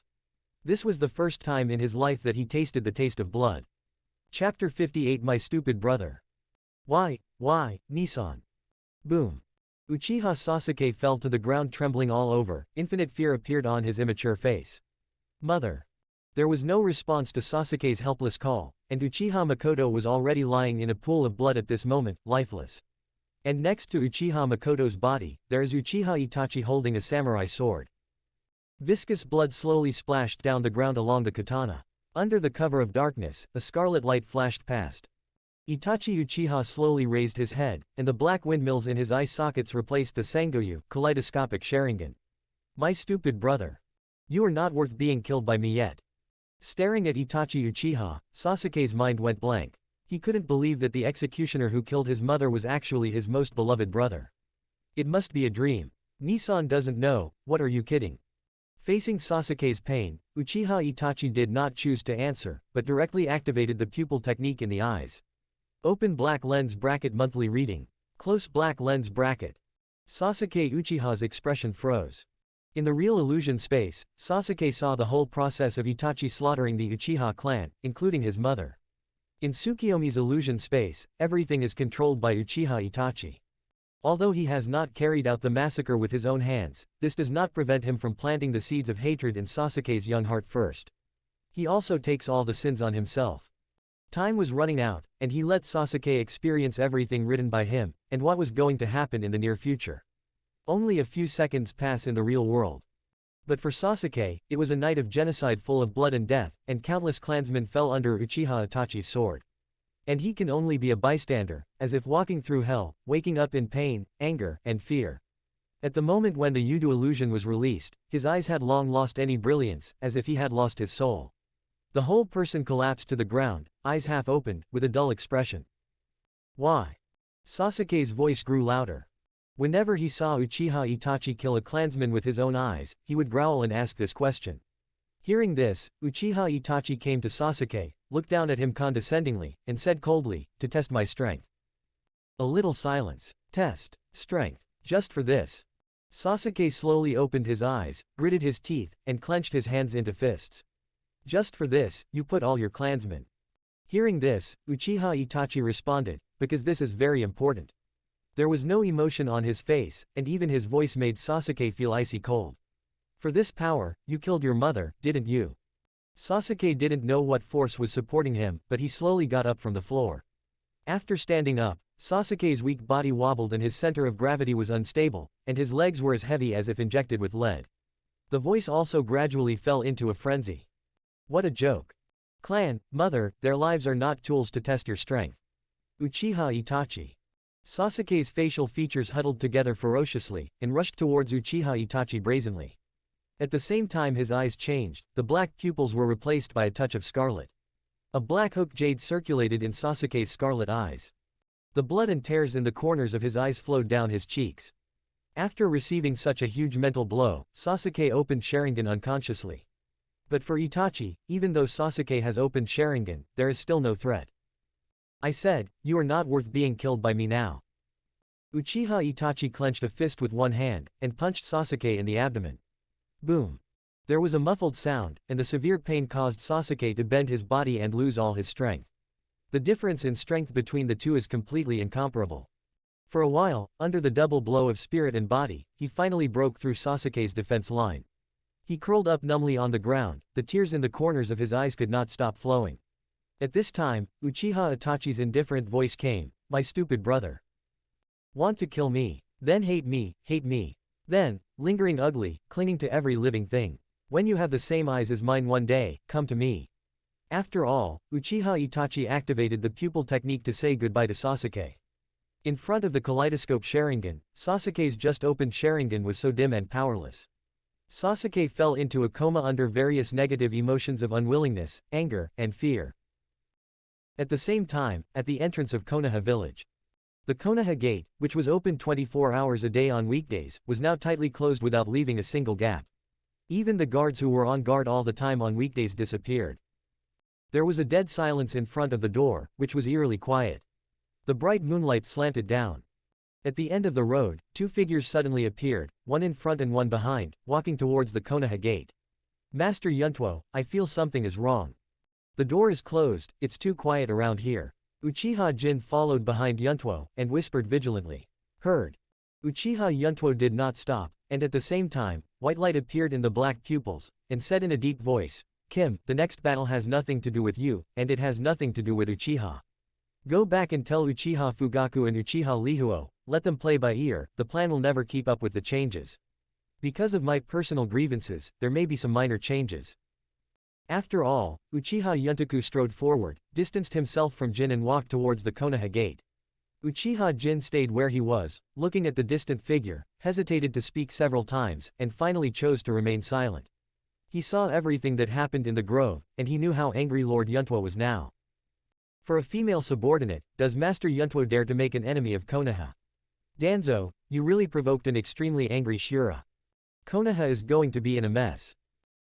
Speaker 2: This was the first time in his life that he tasted the taste of blood. Chapter 58 My Stupid Brother. Why, Nissan? Boom. Uchiha Sasuke fell to the ground trembling all over, infinite fear appeared on his immature face. Mother. There was no response to Sasuke's helpless call, and Uchiha Makoto was already lying in a pool of blood at this moment, lifeless. And next to Uchiha Makoto's body, there is Uchiha Itachi holding a samurai sword. Viscous blood slowly splashed down the ground along the katana. Under the cover of darkness, a scarlet light flashed past. Itachi Uchiha slowly raised his head, and the black windmills in his eye sockets replaced the Sangoyu, kaleidoscopic Sharingan. My stupid brother. You are not worth being killed by me yet. Staring at Itachi Uchiha, Sasuke's mind went blank. He couldn't believe that the executioner who killed his mother was actually his most beloved brother. It must be a dream. Nissan doesn't know, what are you kidding? Facing Sasuke's pain, Uchiha Itachi did not choose to answer, but directly activated the pupil technique in the eyes. Open black lens bracket monthly reading. Close black lens bracket. Sasuke Uchiha's expression froze. In the real illusion space, Sasuke saw the whole process of Itachi slaughtering the Uchiha clan, including his mother. In Tsukiyomi's illusion space, everything is controlled by Uchiha Itachi. Although he has not carried out the massacre with his own hands, this does not prevent him from planting the seeds of hatred in Sasuke's young heart first. He also takes all the sins on himself. Time was running out, and he let Sasuke experience everything written by him, and what was going to happen in the near future. Only a few seconds pass in the real world. But for Sasuke, it was a night of genocide full of blood and death, and countless clansmen fell under Uchiha Itachi's sword. And he can only be a bystander, as if walking through hell, waking up in pain, anger, and fear. At the moment when the Yudo illusion was released, his eyes had long lost any brilliance, as if he had lost his soul. The whole person collapsed to the ground, eyes half opened, with a dull expression. Why? Sasuke's voice grew louder. Whenever he saw Uchiha Itachi kill a clansman with his own eyes, he would growl and ask this question. Hearing this, Uchiha Itachi came to Sasuke, looked down at him condescendingly, and said coldly, "To test my strength." A little silence. Test. Strength. Just for this. Sasuke slowly opened his eyes, gritted his teeth, and clenched his hands into fists. Just for this, you put all your clansmen. Hearing this, Uchiha Itachi responded, because this is very important. There was no emotion on his face, and even his voice made Sasuke feel icy cold. For this power, you killed your mother, didn't you? Sasuke didn't know what force was supporting him, but he slowly got up from the floor. After standing up, Sasuke's weak body wobbled and his center of gravity was unstable, and his legs were as heavy as if injected with lead. The voice also gradually fell into a frenzy. What a joke. Clan, mother, their lives are not tools to test your strength. Uchiha Itachi. Sasuke's facial features huddled together ferociously, and rushed towards Uchiha Itachi brazenly. At the same time his eyes changed, the black pupils were replaced by a touch of scarlet. A black hook jade circulated in Sasuke's scarlet eyes. The blood and tears in the corners of his eyes flowed down his cheeks. After receiving such a huge mental blow, Sasuke opened Sharingan unconsciously. But for Itachi, even though Sasuke has opened Sharingan, there is still no threat. I said, you are not worth being killed by me now. Uchiha Itachi clenched a fist with one hand, and punched Sasuke in the abdomen. Boom. There was a muffled sound, and the severe pain caused Sasuke to bend his body and lose all his strength. The difference in strength between the two is completely incomparable. For a while, under the double blow of spirit and body, he finally broke through Sasuke's defense line. He curled up numbly on the ground, the tears in the corners of his eyes could not stop flowing. At this time, Uchiha Itachi's indifferent voice came, "My stupid brother. Want to kill me? Then hate me, hate me. Then, lingering ugly, clinging to every living thing. When you have the same eyes as mine one day, come to me." After all, Uchiha Itachi activated the pupil technique to say goodbye to Sasuke. In front of the kaleidoscope Sharingan, Sasuke's just opened Sharingan was so dim and powerless. Sasuke fell into a coma under various negative emotions of unwillingness, anger, and fear. At the same time, at the entrance of Konoha village. The Konoha gate, which was open 24 hours a day on weekdays, was now tightly closed without leaving a single gap. Even the guards who were on guard all the time on weekdays disappeared. There was a dead silence in front of the door, which was eerily quiet. The bright moonlight slanted down. At the end of the road, two figures suddenly appeared, one in front and one behind, walking towards the Konoha gate. "Master Yuntuo, I feel something is wrong. The door is closed, it's too quiet around here." Uchiha Jin followed behind Yuntuo, and whispered vigilantly. "Heard." Uchiha Yuntuo did not stop, and at the same time, white light appeared in the black pupils, and said in a deep voice, "Kim, the next battle has nothing to do with you, and it has nothing to do with Uchiha. Go back and tell Uchiha Fugaku and Uchiha Lihuo, let them play by ear, the plan will never keep up with the changes. Because of my personal grievances, there may be some minor changes." After all, Uchiha Yuntoku strode forward, distanced himself from Jin and walked towards the Konoha gate. Uchiha Jin stayed where he was, looking at the distant figure, hesitated to speak several times, and finally chose to remain silent. He saw everything that happened in the grove, and he knew how angry Lord Yuntuo was now. For a female subordinate, does Master Yuntuo dare to make an enemy of Konoha? Danzo, you really provoked an extremely angry Shura. Konoha is going to be in a mess.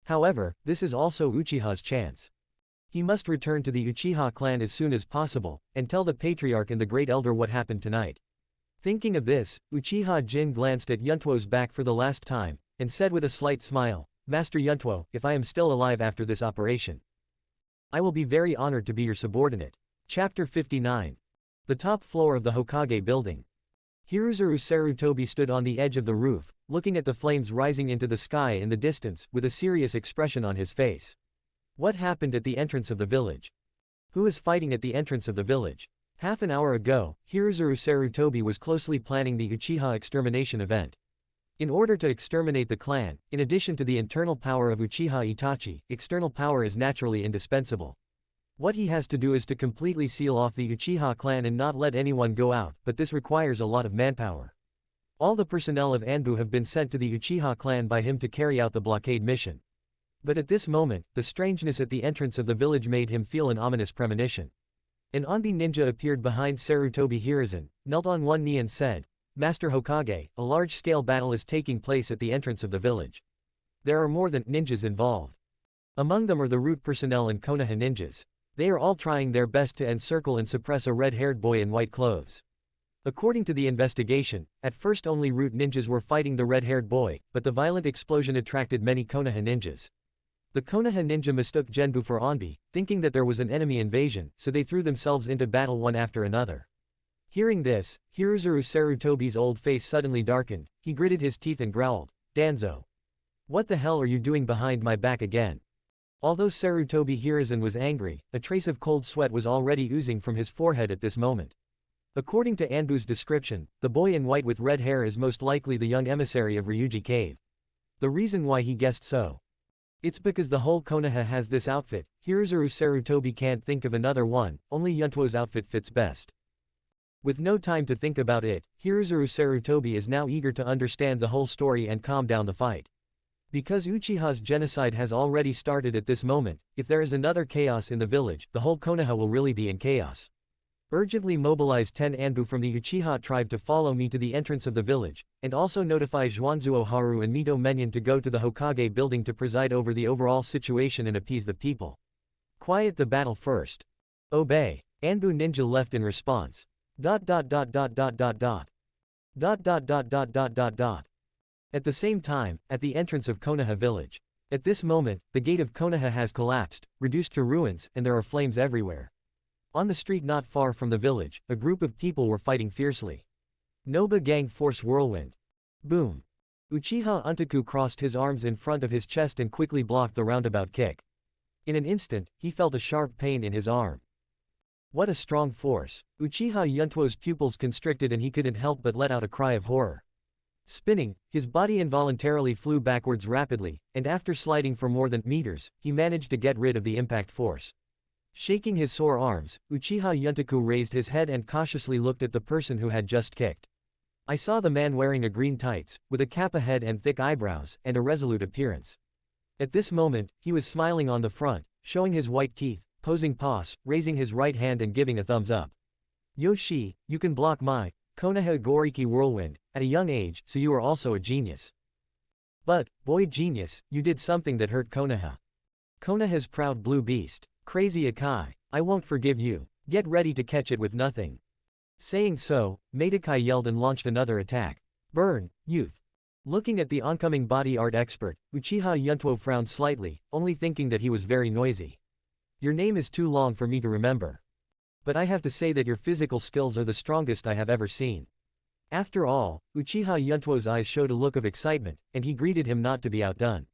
Speaker 2: However, this is also Uchiha's chance. He must return to the Uchiha clan as soon as possible, and tell the Patriarch and the Great Elder what happened tonight. Thinking of this, Uchiha Jin glanced at Yuntuo's back for the last time, and said with a slight smile, "Master Yuntuo, if I am still alive after this operation, I will be very honored to be your subordinate." Chapter 59. The top floor of the Hokage building. Hiruzuru Sarutobi stood on the edge of the roof, looking at the flames rising into the sky in the distance, with a serious expression on his face. What happened at the entrance of the village? Who is fighting at the entrance of the village? Half an hour ago, Hiruzuru Sarutobi was closely planning the Uchiha extermination event. In order to exterminate the clan, in addition to the internal power of Uchiha Itachi, external power is naturally indispensable. What he has to do is to completely seal off the Uchiha clan and not let anyone go out, but this requires a lot of manpower. All the personnel of Anbu have been sent to the Uchiha clan by him to carry out the blockade mission. But at this moment, the strangeness at the entrance of the village made him feel an ominous premonition. An Onbi ninja appeared behind Sarutobi Hiruzen, knelt on one knee and said, "Master Hokage, a large-scale battle is taking place at the entrance of the village. There are more than ninjas involved. Among them are the root personnel and Konoha ninjas. They are all trying their best to encircle and suppress a red-haired boy in white clothes." According to the investigation, at first only root ninjas were fighting the red-haired boy, but the violent explosion attracted many Konoha ninjas. The Konoha ninja mistook Genbu for Onbi, thinking that there was an enemy invasion, so they threw themselves into battle one after another. Hearing this, Hiruzuru Sarutobi's old face suddenly darkened, he gritted his teeth and growled, "Danzo. What the hell are you doing behind my back again?" Although Sarutobi Hiruzen was angry, a trace of cold sweat was already oozing from his forehead at this moment. According to Anbu's description, the boy in white with red hair is most likely the young emissary of Ryūchi Cave. The reason why he guessed so? It's because the whole Konoha has this outfit. Hiruzuru Sarutobi can't think of another one, only Yuntuo's outfit fits best. With no time to think about it, Hiruzuru Sarutobi is now eager to understand the whole story and calm down the fight. Because Uchiha's genocide has already started at this moment, if there is another chaos in the village, the whole Konoha will really be in chaos. Urgently mobilize 10 Anbu from the Uchiha tribe to follow me to the entrance of the village, and also notify Zhuanzuo Haru and Mito Menyon to go to the Hokage building to preside over the overall situation and appease the people. Quiet the battle first. Obey. Anbu ninja left in response. At the same time, at the entrance of Konoha village. At this moment, the gate of Konoha has collapsed, reduced to ruins, and there are flames everywhere. On the street not far from the village, a group of people were fighting fiercely. Noba Gang Force Whirlwind. Boom. Uchiha Yuntuo crossed his arms in front of his chest and quickly blocked the roundabout kick. In an instant, he felt a sharp pain in his arm. What a strong force. Uchiha Yuntuo's pupils constricted and he couldn't help but let out a cry of horror. Spinning, his body involuntarily flew backwards rapidly, and after sliding for more than meters, he managed to get rid of the impact force. Shaking his sore arms, Uchiha Yuntuo raised his head and cautiously looked at the person who had just kicked. I saw the man wearing a green tights, with a kappa head and thick eyebrows, and a resolute appearance. At this moment, he was smiling on the front, showing his white teeth, posing pose, raising his right hand and giving a thumbs up. Yoshi, you can block my Konoha Goriki Whirlwind at a young age, so you are also a genius. But, boy genius, you did something that hurt Konoha. Konoha's proud blue beast. Crazy Akai, I won't forgive you. Get ready to catch it with nothing. Saying so, Madokai yelled and launched another attack. Burn, youth. Looking at the oncoming body art expert, Uchiha Yuntuo frowned slightly, only thinking that he was very noisy. Your name is too long for me to remember. But I have to say that your physical skills are the strongest I have ever seen. After all, Uchiha Yuntuo's eyes showed a look of excitement, and he greeted him not to be outdone.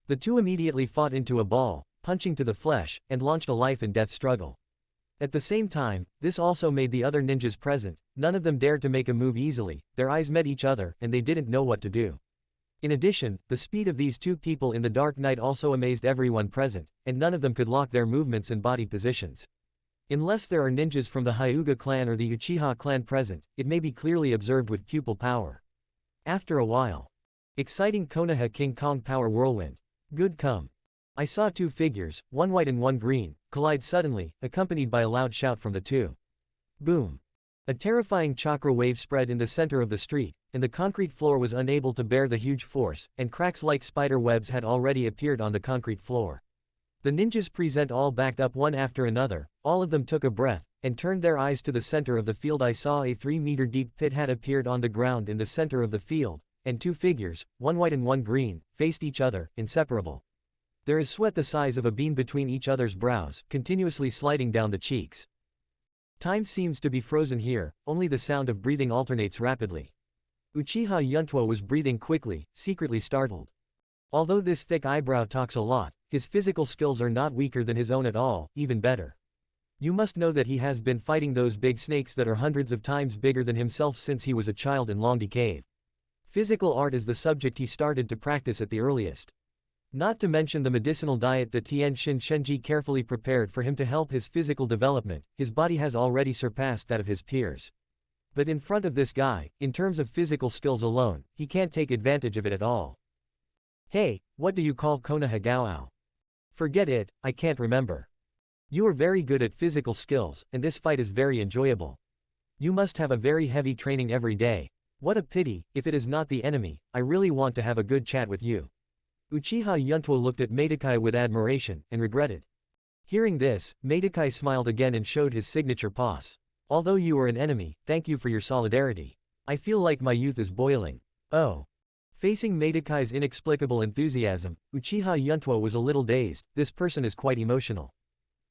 Speaker 2: The two immediately fought into a ball, punching to the flesh, and launched a life and death struggle. At the same time, this also made the other ninjas present, none of them dared to make a move easily, their eyes met each other and they didn't know what to do. In addition, the speed of these two people in the dark night also amazed everyone present, and none of them could lock their movements and body positions. Unless there are ninjas from the Hyuga clan or the Uchiha clan present, it may be clearly observed with pupil power. After a while. Exciting Konoha King Kong Power Whirlwind. Good come. I saw two figures, one white and one green, collide suddenly, accompanied by a loud shout from the two. Boom. A terrifying chakra wave spread in the center of the street, and the concrete floor was unable to bear the huge force, and cracks like spider webs had already appeared on the concrete floor. The ninjas present all backed up one after another, all of them took a breath, and turned their eyes to the center of the field. I saw a 3-meter deep pit had appeared on the ground in the center of the field, and two figures, one white and one green, faced each other, inseparable. There is sweat the size of a bean between each other's brows, continuously sliding down the cheeks. Time seems to be frozen here, only the sound of breathing alternates rapidly. Uchiha Yuntuo was breathing quickly, secretly startled. Although this thick eyebrow talks a lot, his physical skills are not weaker than his own at all, even better. You must know that he has been fighting those big snakes that are hundreds of times bigger than himself since he was a child in Ryūchi Cave. Physical art is the subject he started to practice at the earliest. Not to mention the medicinal diet that Tien Shin Shenji carefully prepared for him to help his physical development, his body has already surpassed that of his peers. But in front of this guy, in terms of physical skills alone, he can't take advantage of it at all. Hey, what do you call Konoha Gaoao? Forget it, I can't remember. You are very good at physical skills, and this fight is very enjoyable. You must have a very heavy training every day. What a pity, if it is not the enemy, I really want to have a good chat with you. Uchiha Yuntuo looked at Madokai with admiration, and regretted. Hearing this, Madokai smiled again and showed his signature pose. Although you are an enemy, thank you for your solidarity. I feel like my youth is boiling. Oh. Facing Madokai's inexplicable enthusiasm, Uchiha Yuntuo was a little dazed, this person is quite emotional.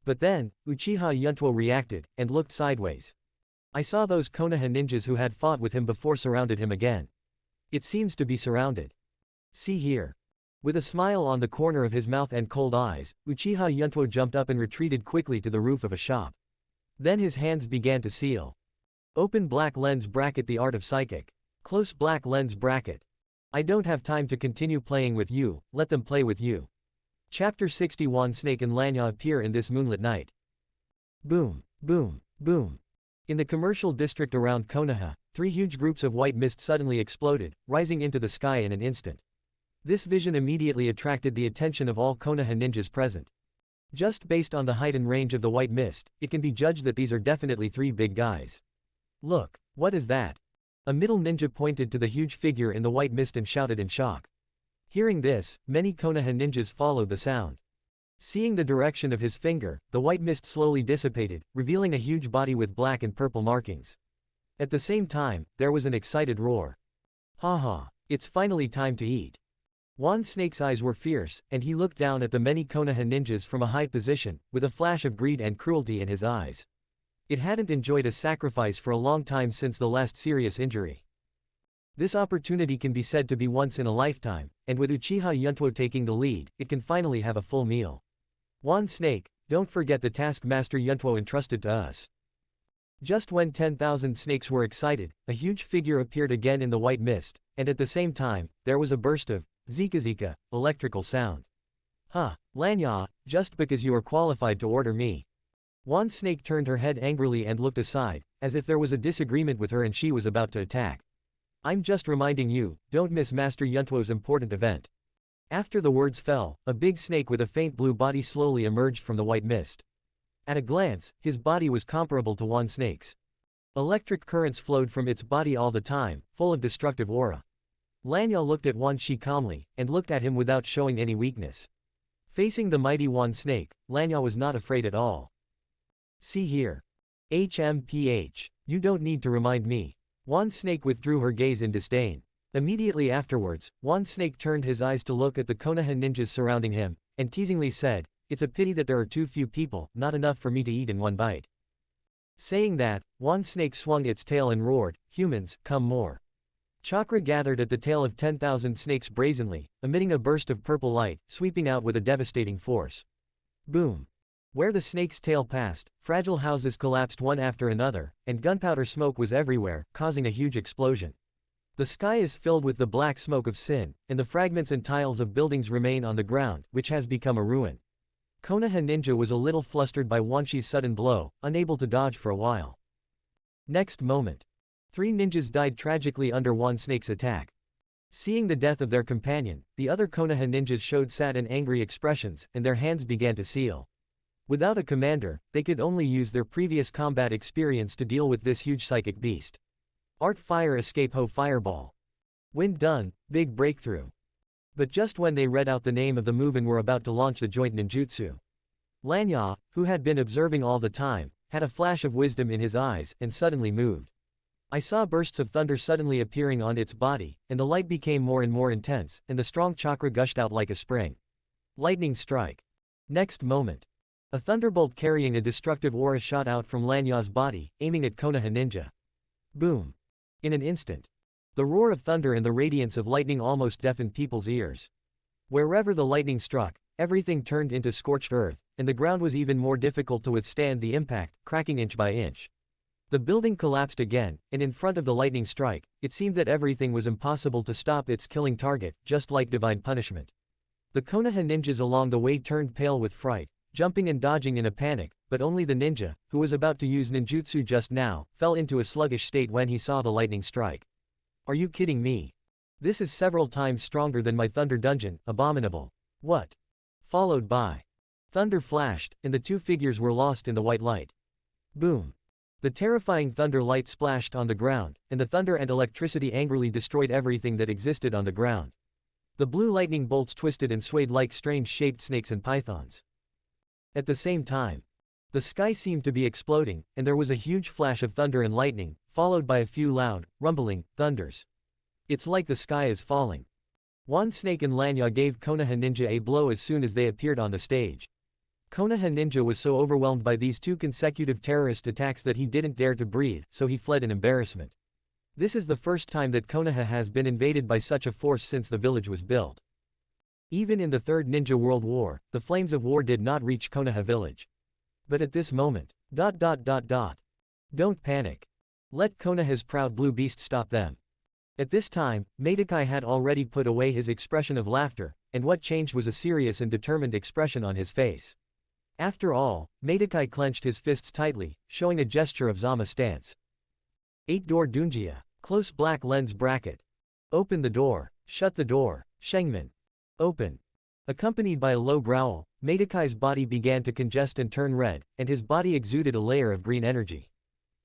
Speaker 2: But then, Uchiha Yuntuo reacted, and looked sideways. I saw those Konoha ninjas who had fought with him before surrounded him again. It seems to be surrounded. See here. With a smile on the corner of his mouth and cold eyes, Uchiha Yuntuo jumped up and retreated quickly to the roof of a shop. Then his hands began to seal. Open black lens bracket. The art of psychic. Close black lens bracket. I don't have time to continue playing with you, let them play with you. Chapter 61. Snake and Lanya appear in this moonlit night. Boom, boom, boom. In the commercial district around Konoha, 3 huge groups of white mist suddenly exploded, rising into the sky in an instant. This vision immediately attracted the attention of all Konoha ninjas present. Just based on the height and range of the white mist, it can be judged that these are definitely 3 big guys. Look, what is that? A middle ninja pointed to the huge figure in the white mist and shouted in shock. Hearing this, many Konoha ninjas followed the sound. Seeing the direction of his finger, the white mist slowly dissipated, revealing a huge body with black and purple markings. At the same time, there was an excited roar. Ha ha, it's finally time to eat. Wan Snake's eyes were fierce, and he looked down at the many Konoha ninjas from a high position, with a flash of greed and cruelty in his eyes. It hadn't enjoyed a sacrifice for a long time since the last serious injury. This opportunity can be said to be once in a lifetime, and with Uchiha Yuntuo taking the lead, it can finally have a full meal. One snake, don't forget the task Master Yuntuo entrusted to us. Just when 10,000 snakes were excited, a huge figure appeared again in the white mist, and at the same time, there was a burst of zika-zika, electrical sound. Huh, Lanya, just because you are qualified to order me. One snake turned her head angrily and looked aside, as if there was a disagreement with her and she was about to attack. I'm just reminding you, don't miss Master Yuntuo's important event. After the words fell, a big snake with a faint blue body slowly emerged from the white mist. At a glance, his body was comparable to one snake's. Electric currents flowed from its body all the time, full of destructive aura. Lanya looked at Wan Shi calmly, and looked at him without showing any weakness. Facing the mighty Wan Snake, Lanya was not afraid at all. See here. HMPH, you don't need to remind me. Wan Snake withdrew her gaze in disdain. Immediately afterwards, Wan Snake turned his eyes to look at the Konoha ninjas surrounding him, and teasingly said, "It's a pity that there are too few people, not enough for me to eat in one bite." Saying that, Wan Snake swung its tail and roared, "Humans, come more." Chakra gathered at the tail of 10,000 snakes brazenly, emitting a burst of purple light, sweeping out with a devastating force. Boom! Where the snake's tail passed, fragile houses collapsed one after another, and gunpowder smoke was everywhere, causing a huge explosion. The sky is filled with the black smoke of sin, and the fragments and tiles of buildings remain on the ground, which has become a ruin. Konoha ninja was a little flustered by Wanshi's sudden blow, unable to dodge for a while. Next moment. 3 ninjas died tragically under Wan Snake's attack. Seeing the death of their companion, the other Konoha ninjas showed sad and angry expressions, and their hands began to seal. Without a commander, they could only use their previous combat experience to deal with this huge psychic beast. Art Fire Escape Ho Fireball. Wind done, big breakthrough. But just when they read out the name of the move and were about to launch the joint ninjutsu, Lanya, who had been observing all the time, had a flash of wisdom in his eyes and suddenly moved. I saw bursts of thunder suddenly appearing on its body, and the light became more and more intense, and the strong chakra gushed out like a spring. Lightning strike. Next moment. A thunderbolt carrying a destructive aura shot out from Lanya's body, aiming at Konoha ninja. Boom. In an instant. The roar of thunder and the radiance of lightning almost deafened people's ears. Wherever the lightning struck, everything turned into scorched earth, and the ground was even more difficult to withstand the impact, cracking inch by inch. The building collapsed again, and in front of the lightning strike, it seemed that everything was impossible to stop its killing target, just like divine punishment. The Konoha ninjas along the way turned pale with fright, jumping and dodging in a panic, but only the ninja, who was about to use ninjutsu just now, fell into a sluggish state when he saw the lightning strike. Are you kidding me? This is several times stronger than my thunder dungeon, abominable. What? Followed by. Thunder flashed, and the 2 figures were lost in the white light. Boom. The terrifying thunder light splashed on the ground, and the thunder and electricity angrily destroyed everything that existed on the ground. The blue lightning bolts twisted and swayed like strange-shaped snakes and pythons. At the same time, the sky seemed to be exploding, and there was a huge flash of thunder and lightning, followed by a few loud, rumbling, thunders. It's like the sky is falling. Wan Snake and Lanya gave Konoha ninja a blow as soon as they appeared on the stage. Konoha ninja was so overwhelmed by these 2 consecutive terrorist attacks that he didn't dare to breathe, so he fled in embarrassment. This is the first time that Konoha has been invaded by such a force since the village was built. Even in the Third Ninja World War, the flames of war did not reach Konoha village. But at this moment, ... Don't panic. Let Konoha's proud blue beast stop them. At this time, Madokai had already put away his expression of laughter, and what changed was a serious and determined expression on his face. After all, Madokai clenched his fists tightly, showing a gesture of Zama stance. 8-door Dunjia. Close black lens bracket. Open the door. Shut the door. Shengmen. Open. Accompanied by a low growl, Maidokai's body began to congest and turn red, and his body exuded a layer of green energy.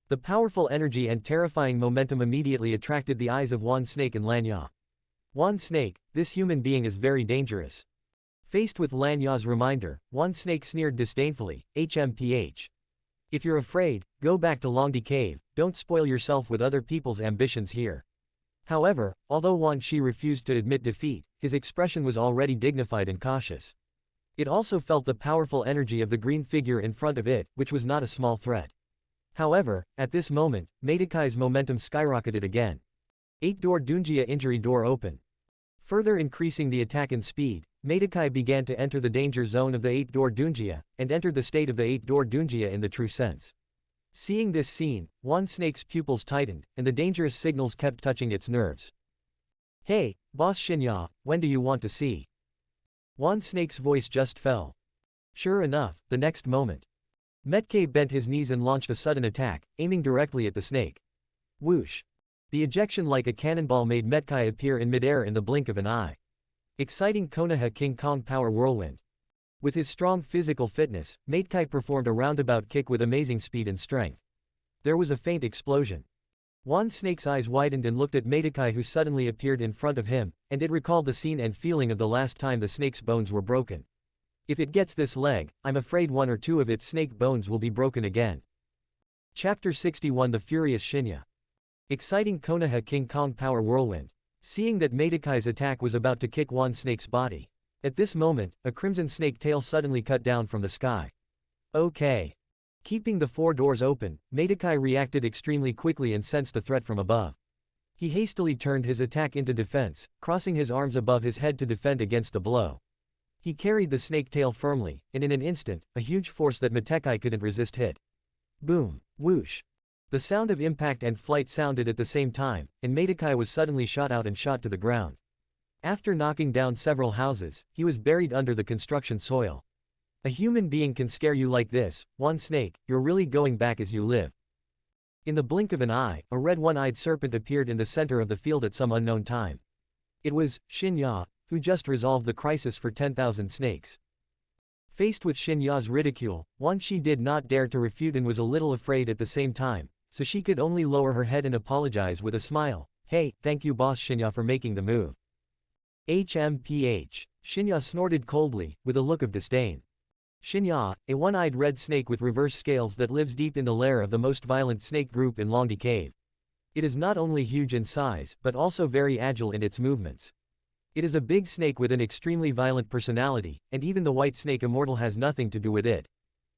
Speaker 2: The powerful energy and terrifying momentum immediately attracted the eyes of Wan Snake and Lanya. Wan Snake, this human being is very dangerous. Faced with Lanya's reminder, Wan Snake sneered disdainfully, HMPH. If you're afraid, go back to Longdi Cave, don't spoil yourself with other people's ambitions here. However, although Wan Shi refused to admit defeat, his expression was already dignified and cautious. It also felt the powerful energy of the green figure in front of it, which was not a small threat. However, at this moment, Maidakai's momentum skyrocketed again. 8-door Dunjia injury door open. Further increasing the attack in speed, Meidakai began to enter the danger zone of the 8-door Dunjia, and entered the state of the 8-door Dunjia in the true sense. Seeing this scene, Wan Snake's pupils tightened, and the dangerous signals kept touching its nerves. "Hey, Boss Shinya, when do you want to see?" Wan Snake's voice just fell. Sure enough, the next moment, Metcalfe bent his knees and launched a sudden attack, aiming directly at the snake. Whoosh! The ejection like a cannonball made Metcalfe appear in midair in the blink of an eye. Exciting Konoha King Kong power whirlwind. With his strong physical fitness, Metcalfe performed a roundabout kick with amazing speed and strength. There was a faint explosion. Wan Snake's eyes widened and looked at Meidakai, who suddenly appeared in front of him, and it recalled the scene and feeling of the last time the snake's bones were broken. If it gets this leg, I'm afraid one or two of its snake bones will be broken again. Chapter 61 The Furious Shinya. Exciting Konoha King Kong power whirlwind. Seeing that Meidakai's attack was about to kick Wan Snake's body. At this moment, a crimson snake tail suddenly cut down from the sky. Okay. Keeping the 4 doors open, Meidakai reacted extremely quickly and sensed the threat from above. He hastily turned his attack into defense, crossing his arms above his head to defend against the blow. He carried the snake tail firmly, and in an instant, a huge force that Meidakai couldn't resist hit. Boom! Whoosh! The sound of impact and flight sounded at the same time, and Meidakai was suddenly shot out and shot to the ground. After knocking down several houses, he was buried under the construction soil. A human being can scare you like this, Wan Snake, you're really going back as you live. In the blink of an eye, a red one-eyed serpent appeared in the center of the field at some unknown time. It was Shinya, who just resolved the crisis for 10,000 snakes. Faced with Shinya's ridicule, Wan Shi did not dare to refute and was a little afraid at the same time, so she could only lower her head and apologize with a smile. Hey, thank you Boss Shinya for making the move. HMPH. Shinya snorted coldly, with a look of disdain. Shinya, a one-eyed red snake with reverse scales that lives deep in the lair of the most violent snake group in Ryūchi Cave. It is not only huge in size, but also very agile in its movements. It is a big snake with an extremely violent personality, and even the white snake immortal has nothing to do with it.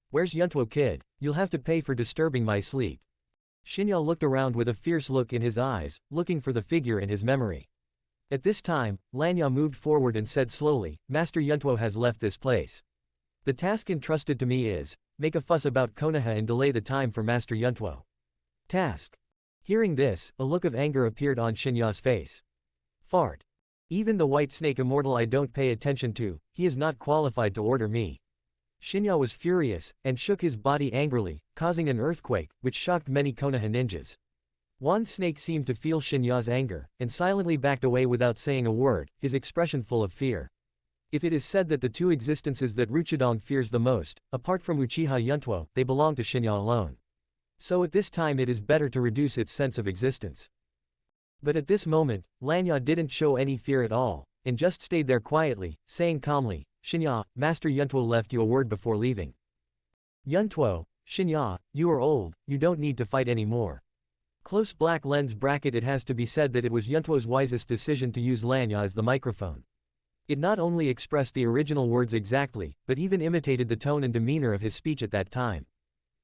Speaker 2: Where's Yuntuo kid? You'll have to pay for disturbing my sleep. Shinya looked around with a fierce look in his eyes, looking for the figure in his memory. At this time, Lanya moved forward and said slowly, Master Yuntuo has left this place. The task entrusted to me is, make a fuss about Konoha and delay the time for Master Yuntuo. Task. Hearing this, a look of anger appeared on Shinya's face. Fart. Even the white snake immortal I don't pay attention to, he is not qualified to order me. Shinya was furious, and shook his body angrily, causing an earthquake, which shocked many Konoha ninjas. Wan Snake seemed to feel Shinya's anger, and silently backed away without saying a word, his expression full of fear. If it is said that the two existences that Ruchidong fears the most, apart from Uchiha Yuntuo, they belong to Shinya alone. So at this time it is better to reduce its sense of existence. But at this moment, Lanya didn't show any fear at all, and just stayed there quietly, saying calmly, Shinya, Master Yuntuo left you a word before leaving. Yuntuo, Shinya, you are old, you don't need to fight anymore. Close black lens bracket. It has to be said that it was Yuntuo's wisest decision to use Lanya as the microphone. It not only expressed the original words exactly, but even imitated the tone and demeanor of his speech at that time.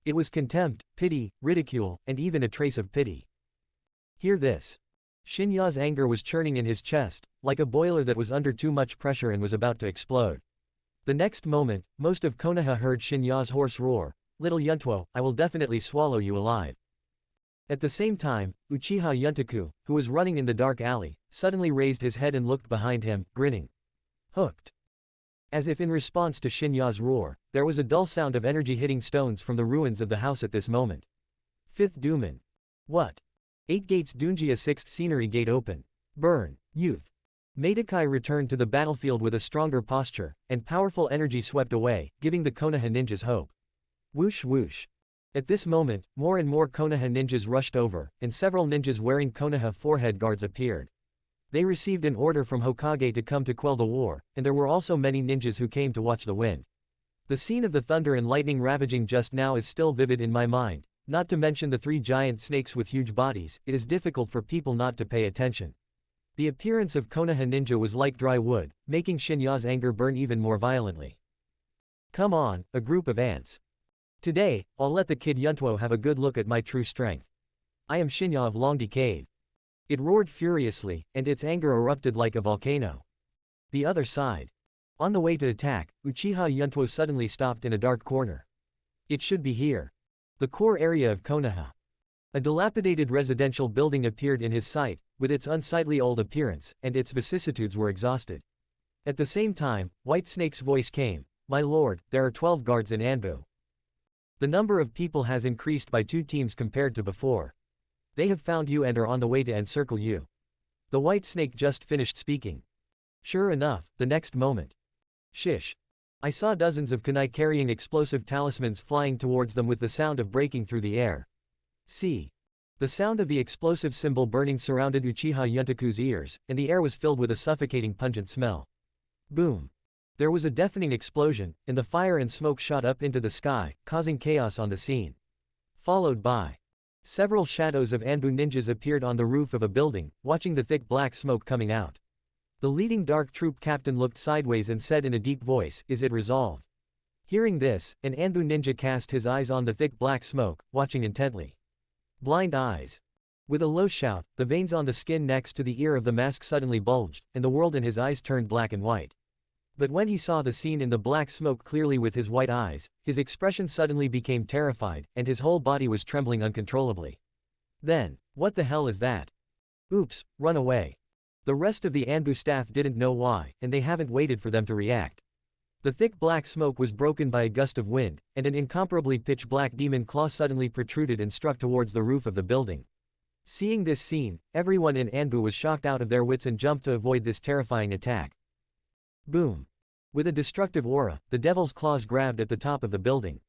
Speaker 2: It was contempt, pity, ridicule, and even a trace of pity. Hear this. Shinya's anger was churning in his chest, like a boiler that was under too much pressure and was about to explode. The next moment, most of Konoha heard Shinya's hoarse roar, Little Yuntuo, I will definitely swallow you alive. At the same time, Uchiha Yuntaku, who was running in the dark alley, suddenly raised his head and looked behind him, grinning. Hooked. As if in response to Shinya's roar, there was a dull sound of energy hitting stones from the ruins of the house at this moment. 5th Duman. What? 8 gates Dunjia 6th scenery gate open. Burn, youth. Meidakai returned to the battlefield with a stronger posture, and powerful energy swept away, giving the Konoha ninjas hope. Whoosh whoosh. At this moment, more and more Konoha ninjas rushed over, and several ninjas wearing Konoha forehead guards appeared. They received an order from Hokage to come to quell the war, and there were also many ninjas who came to watch the wind. The scene of the thunder and lightning ravaging just now is still vivid in my mind, not to mention the 3 giant snakes with huge bodies. It is difficult for people not to pay attention. The appearance of Konoha ninja was like dry wood, making Shinya's anger burn even more violently. Come on, a group of ants. Today, I'll let the kid Yuntuo have a good look at my true strength. I am Shinya of Longdi Cave. It roared furiously, and its anger erupted like a volcano. The other side. On the way to attack, Uchiha Yuntuo suddenly stopped in a dark corner. It should be here. The core area of Konoha. A dilapidated residential building appeared in his sight, with its unsightly old appearance, and its vicissitudes were exhausted. At the same time, White Snake's voice came, "My lord, there are 12 guards in Anbu. The number of people has increased by 2 teams compared to before. They have found you and are on the way to encircle you." The White Snake just finished speaking. Sure enough, the next moment. Shish. I saw dozens of kunai carrying explosive talismans flying towards them with the sound of breaking through the air. See. The sound of the explosive symbol burning surrounded Uchiha Yuntoku's ears, and the air was filled with a suffocating pungent smell. Boom. There was a deafening explosion, and the fire and smoke shot up into the sky, causing chaos on the scene. Followed by several shadows of Anbu ninjas appeared on the roof of a building, watching the thick black smoke coming out. The leading dark troop captain looked sideways and said in a deep voice, "Is it resolved?" Hearing this, an Anbu ninja cast his eyes on the thick black smoke, watching intently. Blind eyes. With a low shout, the veins on the skin next to the ear of the mask suddenly bulged, and the world in his eyes turned black and white. But when he saw the scene in the black smoke clearly with his white eyes, his expression suddenly became terrified, and his whole body was trembling uncontrollably. Then, what the hell is that? Oops, run away. The rest of the Anbu staff didn't know why, and they haven't waited for them to react. The thick black smoke was broken by a gust of wind, and an incomparably pitch-black demon claw suddenly protruded and struck towards the roof of the building. Seeing this scene, everyone in Anbu was shocked out of their wits and jumped to avoid this terrifying attack. Boom. With a destructive aura, the devil's claws grabbed at the top of the building.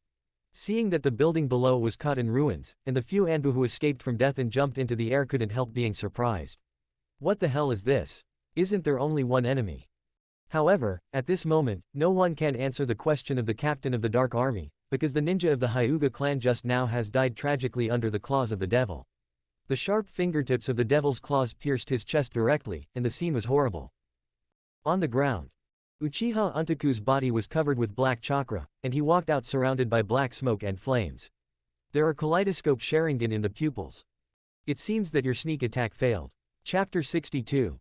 Speaker 2: Seeing that the building below was caught in ruins, and the few Anbu who escaped from death and jumped into the air couldn't help being surprised. What the hell is this? Isn't there only one enemy? However, at this moment, no one can answer the question of the captain of the Dark Army, because the ninja of the Hyuga clan just now has died tragically under the claws of the devil. The sharp fingertips of the devil's claws pierced his chest directly, and the scene was horrible. On the ground, Uchiha Yuntoku's body was covered with black chakra, and he walked out surrounded by black smoke and flames. There are kaleidoscope Sharingan in the pupils. It seems that your sneak attack failed. Chapter 62.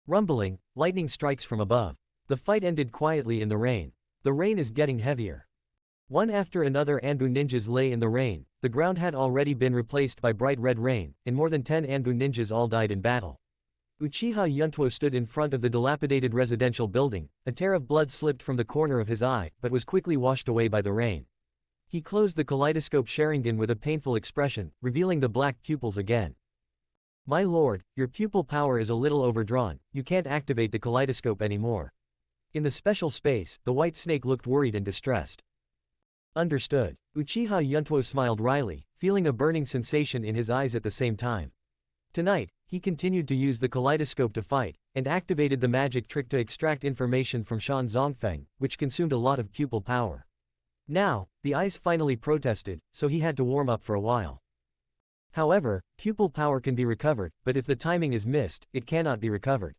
Speaker 2: Rumbling, lightning strikes from above. The fight ended quietly in the rain. The rain is getting heavier. One after another Anbu ninjas lay in the rain. The ground had already been replaced by bright red rain, and more than 10 Anbu ninjas all died in battle. Uchiha Yuntuo stood in front of the dilapidated residential building. A tear of blood slipped from the corner of his eye, but was quickly washed away by the rain. He closed the kaleidoscope Sharingan with a painful expression, revealing the black pupils again. "My lord, your pupil power is a little overdrawn, you can't activate the kaleidoscope anymore." In the special space, the White Snake looked worried and distressed. Understood. Uchiha Yuntuo smiled wryly, feeling a burning sensation in his eyes at the same time. Tonight, he continued to use the kaleidoscope to fight, and activated the magic trick to extract information from Shan Zongfeng, which consumed a lot of pupil power. Now, the eyes finally protested, so he had to warm up for a while. However, pupil power can be recovered, but if the timing is missed, it cannot be recovered.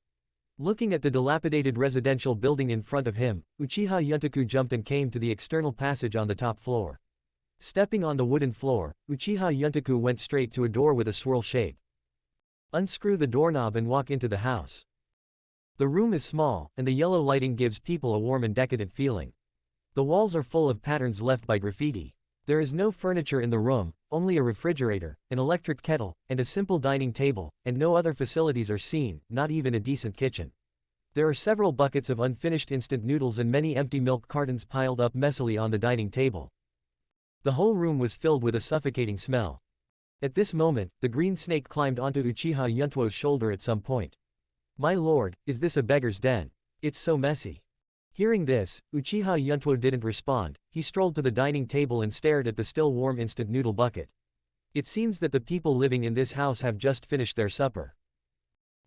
Speaker 2: Looking at the dilapidated residential building in front of him, Uchiha Yuntoku jumped and came to the external passage on the top floor. Stepping on the wooden floor, Uchiha Yuntoku went straight to a door with a swirl shape. Unscrew the doorknob and walk into the house. The room is small, and the yellow lighting gives people a warm and decadent feeling. The walls are full of patterns left by graffiti. There is no furniture in the room, only a refrigerator, an electric kettle, and a simple dining table, and no other facilities are seen, not even a decent kitchen. There are several buckets of unfinished instant noodles and many empty milk cartons piled up messily on the dining table. The whole room was filled with a suffocating smell. At this moment, the green snake climbed onto Uchiha Yuntuo's shoulder at some point. "My lord, is this a beggar's den? It's so messy." Hearing this, Uchiha Yuntuo didn't respond. He strolled to the dining table and stared at the still warm instant noodle bucket. It seems that the people living in this house have just finished their supper.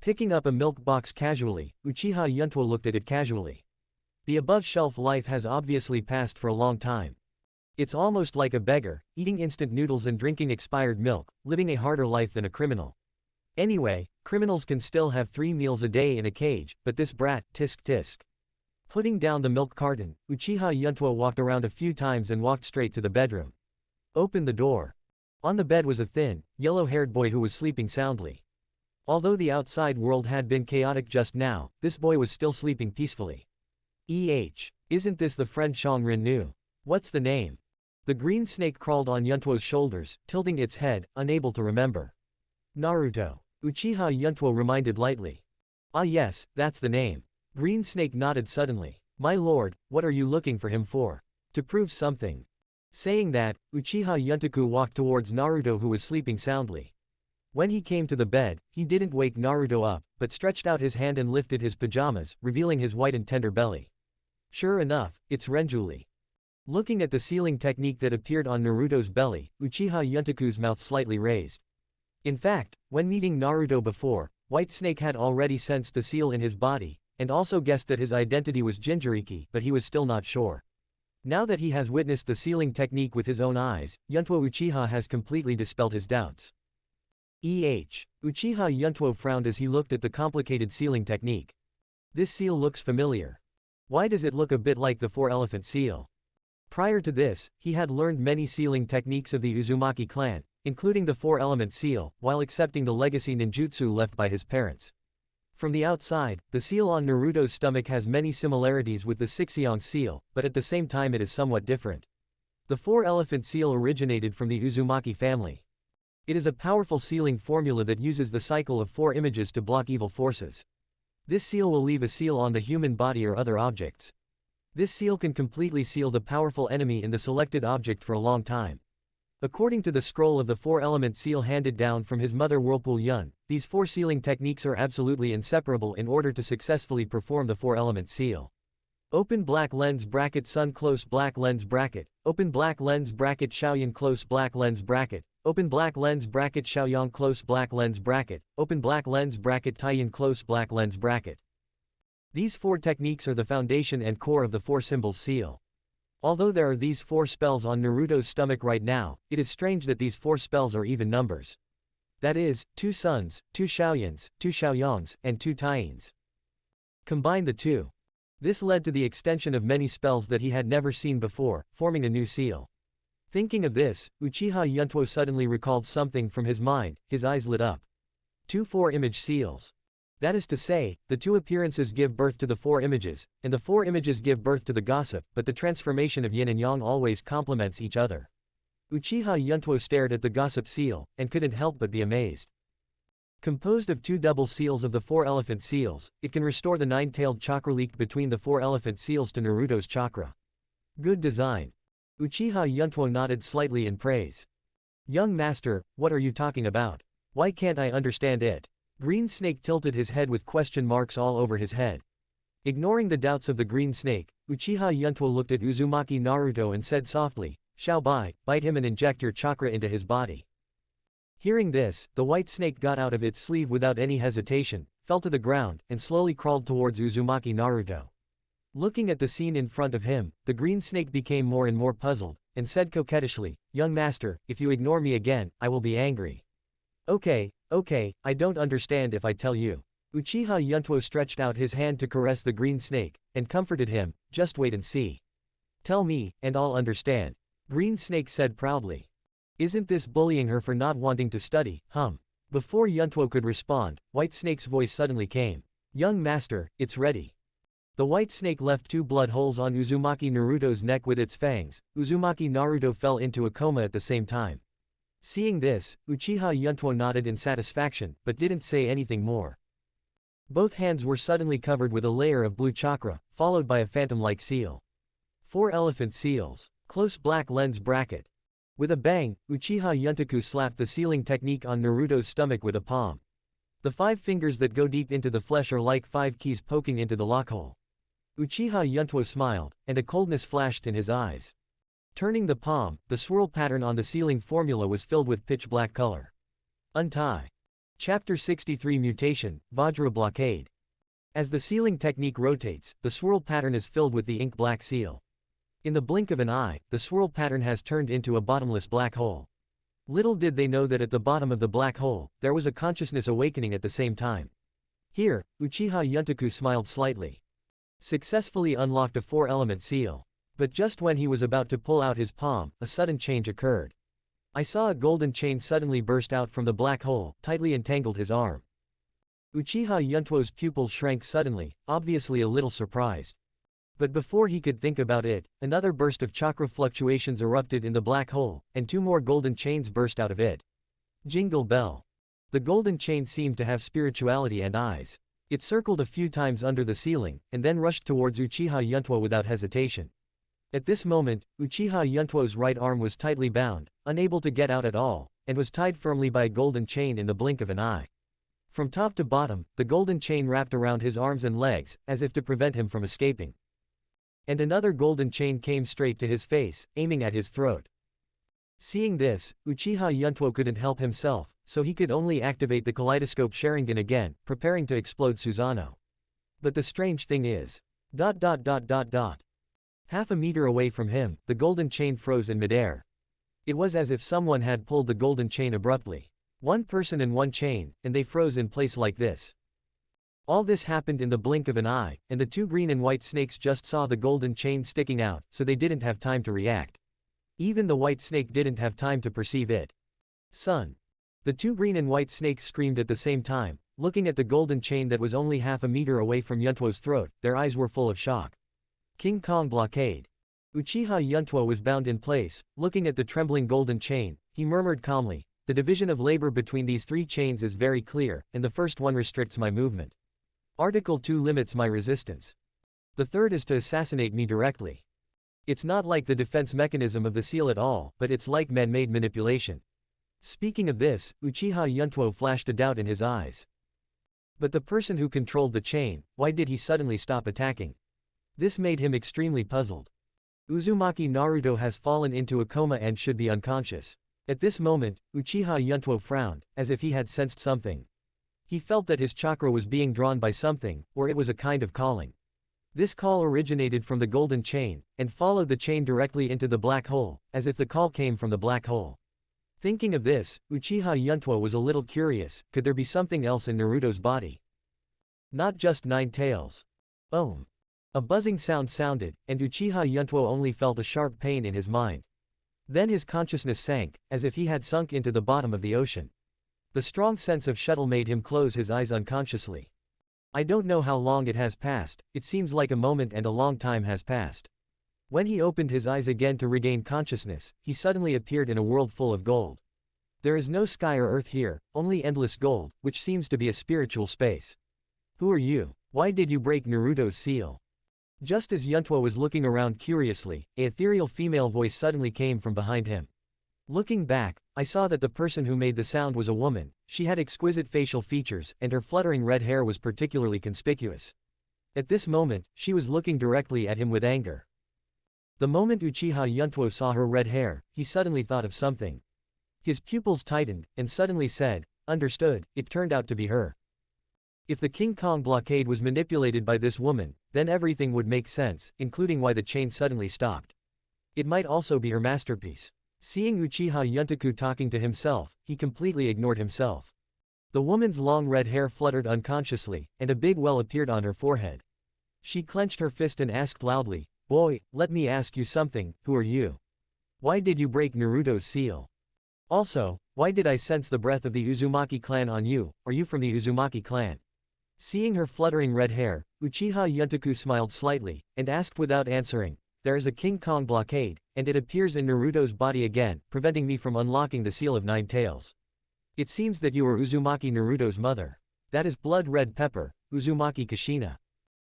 Speaker 2: Picking up a milk box casually, Uchiha Yuntuo looked at it casually. The above shelf life has obviously passed for a long time. It's almost like a beggar, eating instant noodles and drinking expired milk, living a harder life than a criminal. Anyway, criminals can still have 3 meals a day in a cage, but this brat, tisk tisk. Putting down the milk carton, Uchiha Yuntuo walked around a few times and walked straight to the bedroom. Open the door. On the bed was a thin, yellow-haired boy who was sleeping soundly. Although the outside world had been chaotic just now, this boy was still sleeping peacefully. Isn't this the friend Xiangren knew? What's the name? The green snake crawled on Yuntuo's shoulders, tilting its head, unable to remember. Naruto. Uchiha Yuntuo reminded lightly. Ah yes, that's the name. Green snake nodded suddenly. My lord, what are you looking for him for? To prove something. Saying that, Uchiha Yuntoku walked towards Naruto who was sleeping soundly. When he came to the bed, he didn't wake Naruto up, but stretched out his hand and lifted his pajamas, revealing his white and tender belly. Sure enough, it's Renjuli. Looking at the sealing technique that appeared on Naruto's belly, Uchiha Yuntoku's mouth slightly raised. In fact, when meeting Naruto before, White Snake had already sensed the seal in his body, and also guessed that his identity was Jinchuriki, but he was still not sure. Now that he has witnessed the sealing technique with his own eyes, Yuntuo Uchiha has completely dispelled his doubts. Uchiha Yuntuo frowned as he looked at the complicated sealing technique. This seal looks familiar. Why does it look a bit like the four-elephant seal? Prior to this, he had learned many sealing techniques of the Uzumaki clan, including the four-element seal, while accepting the legacy ninjutsu left by his parents. From the outside, the seal on Naruto's stomach has many similarities with the Sixyong seal, but at the same time it is somewhat different. The four-elephant seal originated from the Uzumaki family. It is a powerful sealing formula that uses the cycle of four images to block evil forces. This seal will leave a seal on the human body or other objects. This seal can completely seal the powerful enemy in the selected object for a long time. According to the scroll of the four-element seal handed down from his mother Whirlpool Yun, these four sealing techniques are absolutely inseparable in order to successfully perform the four-element seal. Open black lens bracket sun close black lens bracket, open black lens bracket Xiaoyan close black lens bracket, open black lens bracket Xiaoyang close black lens bracket, open black lens bracket Taiyan close black lens bracket. These four techniques are the foundation and core of the four symbols seal. Although there are these four spells on Naruto's stomach right now, it is strange that these four spells are even numbers. That is, 2 suns, 2 Xiaoyans, 2 Xiaoyangs, and 2 Taiyans. Combine the two. This led to the extension of many spells that he had never seen before, forming a new seal. Thinking of this, Uchiha Yuntuo suddenly recalled something from his mind, his eyes lit up. 2 four-image seals. That is to say, the 2 appearances give birth to the 4 images, and the 4 images give birth to the gossip, but the transformation of yin and yang always complements each other. Uchiha Yuntuo stared at the gossip seal, and couldn't help but be amazed. Composed of 2 double seals of the 4 elephant seals, it can restore the 9-tailed chakra leaked between the 4 elephant seals to Naruto's chakra. Good design. Uchiha Yuntuo nodded slightly in praise. Young master, what are you talking about? Why can't I understand it? Green Snake tilted his head with question marks all over his head. Ignoring the doubts of the Green Snake, Uchiha Yuntuo looked at Uzumaki Naruto and said softly, Xiaobai, bite him and inject your chakra into his body. Hearing this, the white snake got out of its sleeve without any hesitation, fell to the ground, and slowly crawled towards Uzumaki Naruto. Looking at the scene in front of him, the green snake became more and more puzzled, and said coquettishly, Young master, if you ignore me again, I will be angry. Okay, I don't understand if I tell you. Uchiha Yuntuo stretched out his hand to caress the green snake, and comforted him, just wait and see. Tell me, and I'll understand. Green Snake said proudly. Isn't this bullying her for not wanting to study, Before Yuntuo could respond, White Snake's voice suddenly came. Young master, it's ready. The white snake left 2 blood holes on Uzumaki Naruto's neck with its fangs. Uzumaki Naruto fell into a coma at the same time. Seeing this, Uchiha Yuntuo nodded in satisfaction, but didn't say anything more. Both hands were suddenly covered with a layer of blue chakra, followed by a phantom-like seal. 4 elephant seals. Close black lens bracket. With a bang, Uchiha Yuntoku slapped the sealing technique on Naruto's stomach with a palm. The 5 fingers that go deep into the flesh are like 5 keys poking into the lockhole. Uchiha Yuntuo smiled, and a coldness flashed in his eyes. Turning the palm, the swirl pattern on the sealing formula was filled with pitch black color. Untie. Chapter 63 Mutation, Vajra Blockade. As the sealing technique rotates, the swirl pattern is filled with the ink black seal. In the blink of an eye, the swirl pattern has turned into a bottomless black hole. Little did they know that at the bottom of the black hole, there was a consciousness awakening at the same time. Here, Uchiha Yuntoku smiled slightly. Successfully unlocked a 4-element seal. But just when he was about to pull out his palm, a sudden change occurred. I saw a golden chain suddenly burst out from the black hole, tightly entangled his arm. Uchiha Yuntuo's pupils shrank suddenly, obviously a little surprised. But before he could think about it, another burst of chakra fluctuations erupted in the black hole, and 2 more golden chains burst out of it. Jingle bell. The golden chain seemed to have spirituality and eyes. It circled a few times under the ceiling, and then rushed towards Uchiha Yuntuo without hesitation. At this moment, Uchiha Yuntuo's right arm was tightly bound, unable to get out at all, and was tied firmly by a golden chain in the blink of an eye. From top to bottom, the golden chain wrapped around his arms and legs, as if to prevent him from escaping. And another golden chain came straight to his face, aiming at his throat. Seeing this, Uchiha Yuntuo couldn't help himself, so he could only activate the kaleidoscope Sharingan again, preparing to explode Susanoo. But the strange thing is... Half a meter away from him, the golden chain froze in midair. It was as if someone had pulled the golden chain abruptly. One person and one chain, and they froze in place like this. All this happened in the blink of an eye, and the 2 green and white snakes just saw the golden chain sticking out, so they didn't have time to react. Even the white snake didn't have time to perceive it. Son. The 2 green and white snakes screamed at the same time, looking at the golden chain that was only half a meter away from Yuntuo's throat. Their eyes were full of shock. King Kong blockade. Uchiha Yuntuo was bound in place, looking at the trembling golden chain. He murmured calmly, "The division of labor between these 3 chains is very clear, and the first one restricts my movement. Article 2 limits my resistance. The third is to assassinate me directly. It's not like the defense mechanism of the seal at all, but it's like man-made manipulation." Speaking of this, Uchiha Yuntuo flashed a doubt in his eyes. But the person who controlled the chain, why did he suddenly stop attacking? This made him extremely puzzled. Uzumaki Naruto has fallen into a coma and should be unconscious. At this moment, Uchiha Yuntuo frowned, as if he had sensed something. He felt that his chakra was being drawn by something, or it was a kind of calling. This call originated from the golden chain, and followed the chain directly into the black hole, as if the call came from the black hole. Thinking of this, Uchiha Yuntuo was a little curious. Could there be something else in Naruto's body? Not just 9 tails. Ohm. A buzzing sound sounded, and Uchiha Yuntuo only felt a sharp pain in his mind. Then his consciousness sank, as if he had sunk into the bottom of the ocean. The strong sense of shuttle made him close his eyes unconsciously. I don't know how long it has passed, it seems like a moment and a long time has passed. When he opened his eyes again to regain consciousness, he suddenly appeared in a world full of gold. There is no sky or earth here, only endless gold, which seems to be a spiritual space. Who are you? Why did you break Naruto's seal? Just as Yuntuo was looking around curiously, an ethereal female voice suddenly came from behind him. Looking back, I saw that the person who made the sound was a woman. She had exquisite facial features, and her fluttering red hair was particularly conspicuous. At this moment, she was looking directly at him with anger. The moment Uchiha Yuntuo saw her red hair, he suddenly thought of something. His pupils tightened, and suddenly said, "Understood," it turned out to be her. If the King Kong blockade was manipulated by this woman, then everything would make sense, including why the chain suddenly stopped. It might also be her masterpiece. Seeing Uchiha Yuntaku talking to himself, he completely ignored himself. The woman's long red hair fluttered unconsciously, and a big well appeared on her forehead. She clenched her fist and asked loudly, "Boy, let me ask you something, who are you? Why did you break Naruto's seal? Also, why did I sense the breath of the Uzumaki clan on you? Are you from the Uzumaki clan?" Seeing her fluttering red hair, Uchiha Yuntaku smiled slightly, and asked without answering, "There is a King Kong blockade, and it appears in Naruto's body again, preventing me from unlocking the Seal of 9 Tails. It seems that you are Uzumaki Naruto's mother. That is Blood Red Pepper, Uzumaki Kushina."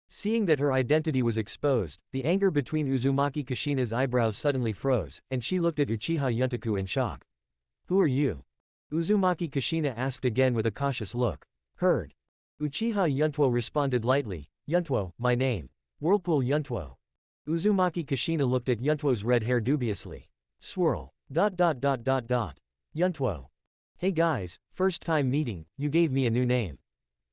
Speaker 2: Seeing that her identity was exposed, the anger between Uzumaki Kushina's eyebrows suddenly froze, and she looked at Uchiha Yuntaku in shock. "Who are you?" Uzumaki Kushina asked again with a cautious look. "Heard." Uchiha Yuntuo responded lightly, "Yuntuo, my name. Whirlpool Yuntuo." Uzumaki Kushina looked at Yuntuo's red hair dubiously. Swirl. Yuntuo. "Hey guys, first time meeting, you gave me a new name."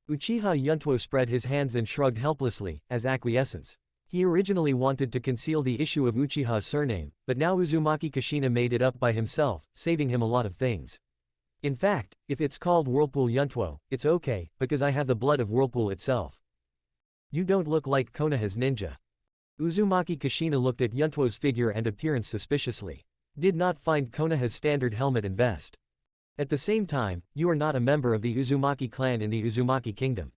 Speaker 2: Uchiha Yuntuo spread his hands and shrugged helplessly, as acquiescence. He originally wanted to conceal the issue of Uchiha's surname, but now Uzumaki Kushina made it up by himself, saving him a lot of things. In fact, if it's called Whirlpool Yuntuo, it's okay, because I have the blood of Whirlpool itself. You don't look like Konoha's ninja. Uzumaki Kushina looked at Yuntuo's figure and appearance suspiciously. Did not find Konoha's standard helmet and vest. At the same time, you are not a member of the Uzumaki clan in the Uzumaki kingdom.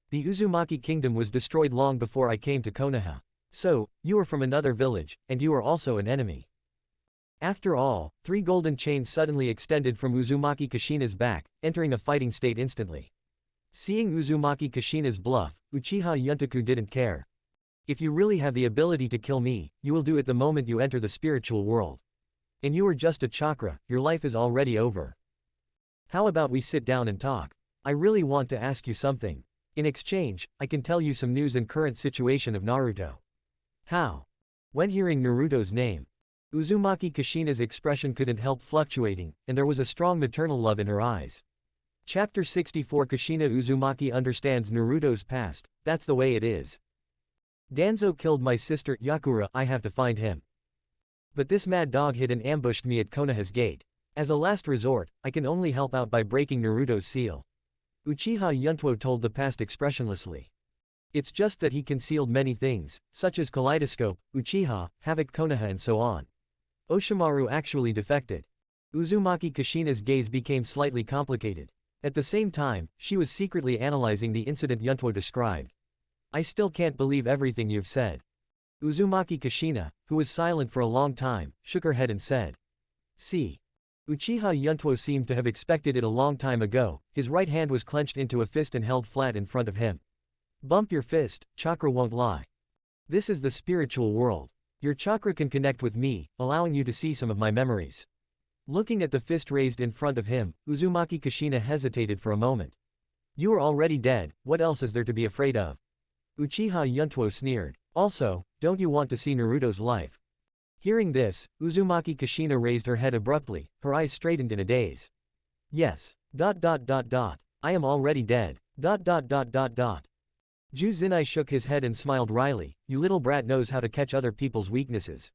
Speaker 2: The Uzumaki kingdom was destroyed long before I came to Konoha. So, you are from another village, and you are also an enemy. After all, 3 golden chains suddenly extended from Uzumaki Kushina's back, entering a fighting state instantly. Seeing Uzumaki Kushina's bluff, Uchiha Yuntuo didn't care. If you really have the ability to kill me, you will do it the moment you enter the spiritual world. And you are just a chakra, your life is already over. How about we sit down and talk? I really want to ask you something. In exchange, I can tell you some news and current situation of Naruto. How? When hearing Naruto's name, Uzumaki Kushina's expression couldn't help fluctuating, and there was a strong maternal love in her eyes. Chapter 64 Kushina Uzumaki understands Naruto's past, that's the way it is. Danzo killed my sister, Yakura, I have to find him. But this mad dog hid and ambushed me at Konoha's gate. As a last resort, I can only help out by breaking Naruto's seal. Uchiha Yuntuo told the past expressionlessly. It's just that he concealed many things, such as Kaleidoscope, Uchiha, Havoc Konoha and so on. Oshimaru actually defected. Uzumaki Kushina's gaze became slightly complicated. At the same time, she was secretly analyzing the incident Yuntuo described. I still can't believe everything you've said. Uzumaki Kushina, who was silent for a long time, shook her head and said. See. Uchiha Yuntuo seemed to have expected it a long time ago, his right hand was clenched into a fist and held flat in front of him. Bump your fist, chakra won't lie. This is the spiritual world. Your chakra can connect with me, allowing you to see some of my memories. Looking at the fist raised in front of him, Uzumaki Kushina hesitated for a moment. You are already dead, what else is there to be afraid of? Uchiha Yuntuo sneered. Also, don't you want to see Naruto's life? Hearing this, Uzumaki Kushina raised her head abruptly, her eyes straightened in a daze. Yes. I am already dead. Ju Zinai shook his head and smiled wryly, you little brat knows how to catch other people's weaknesses.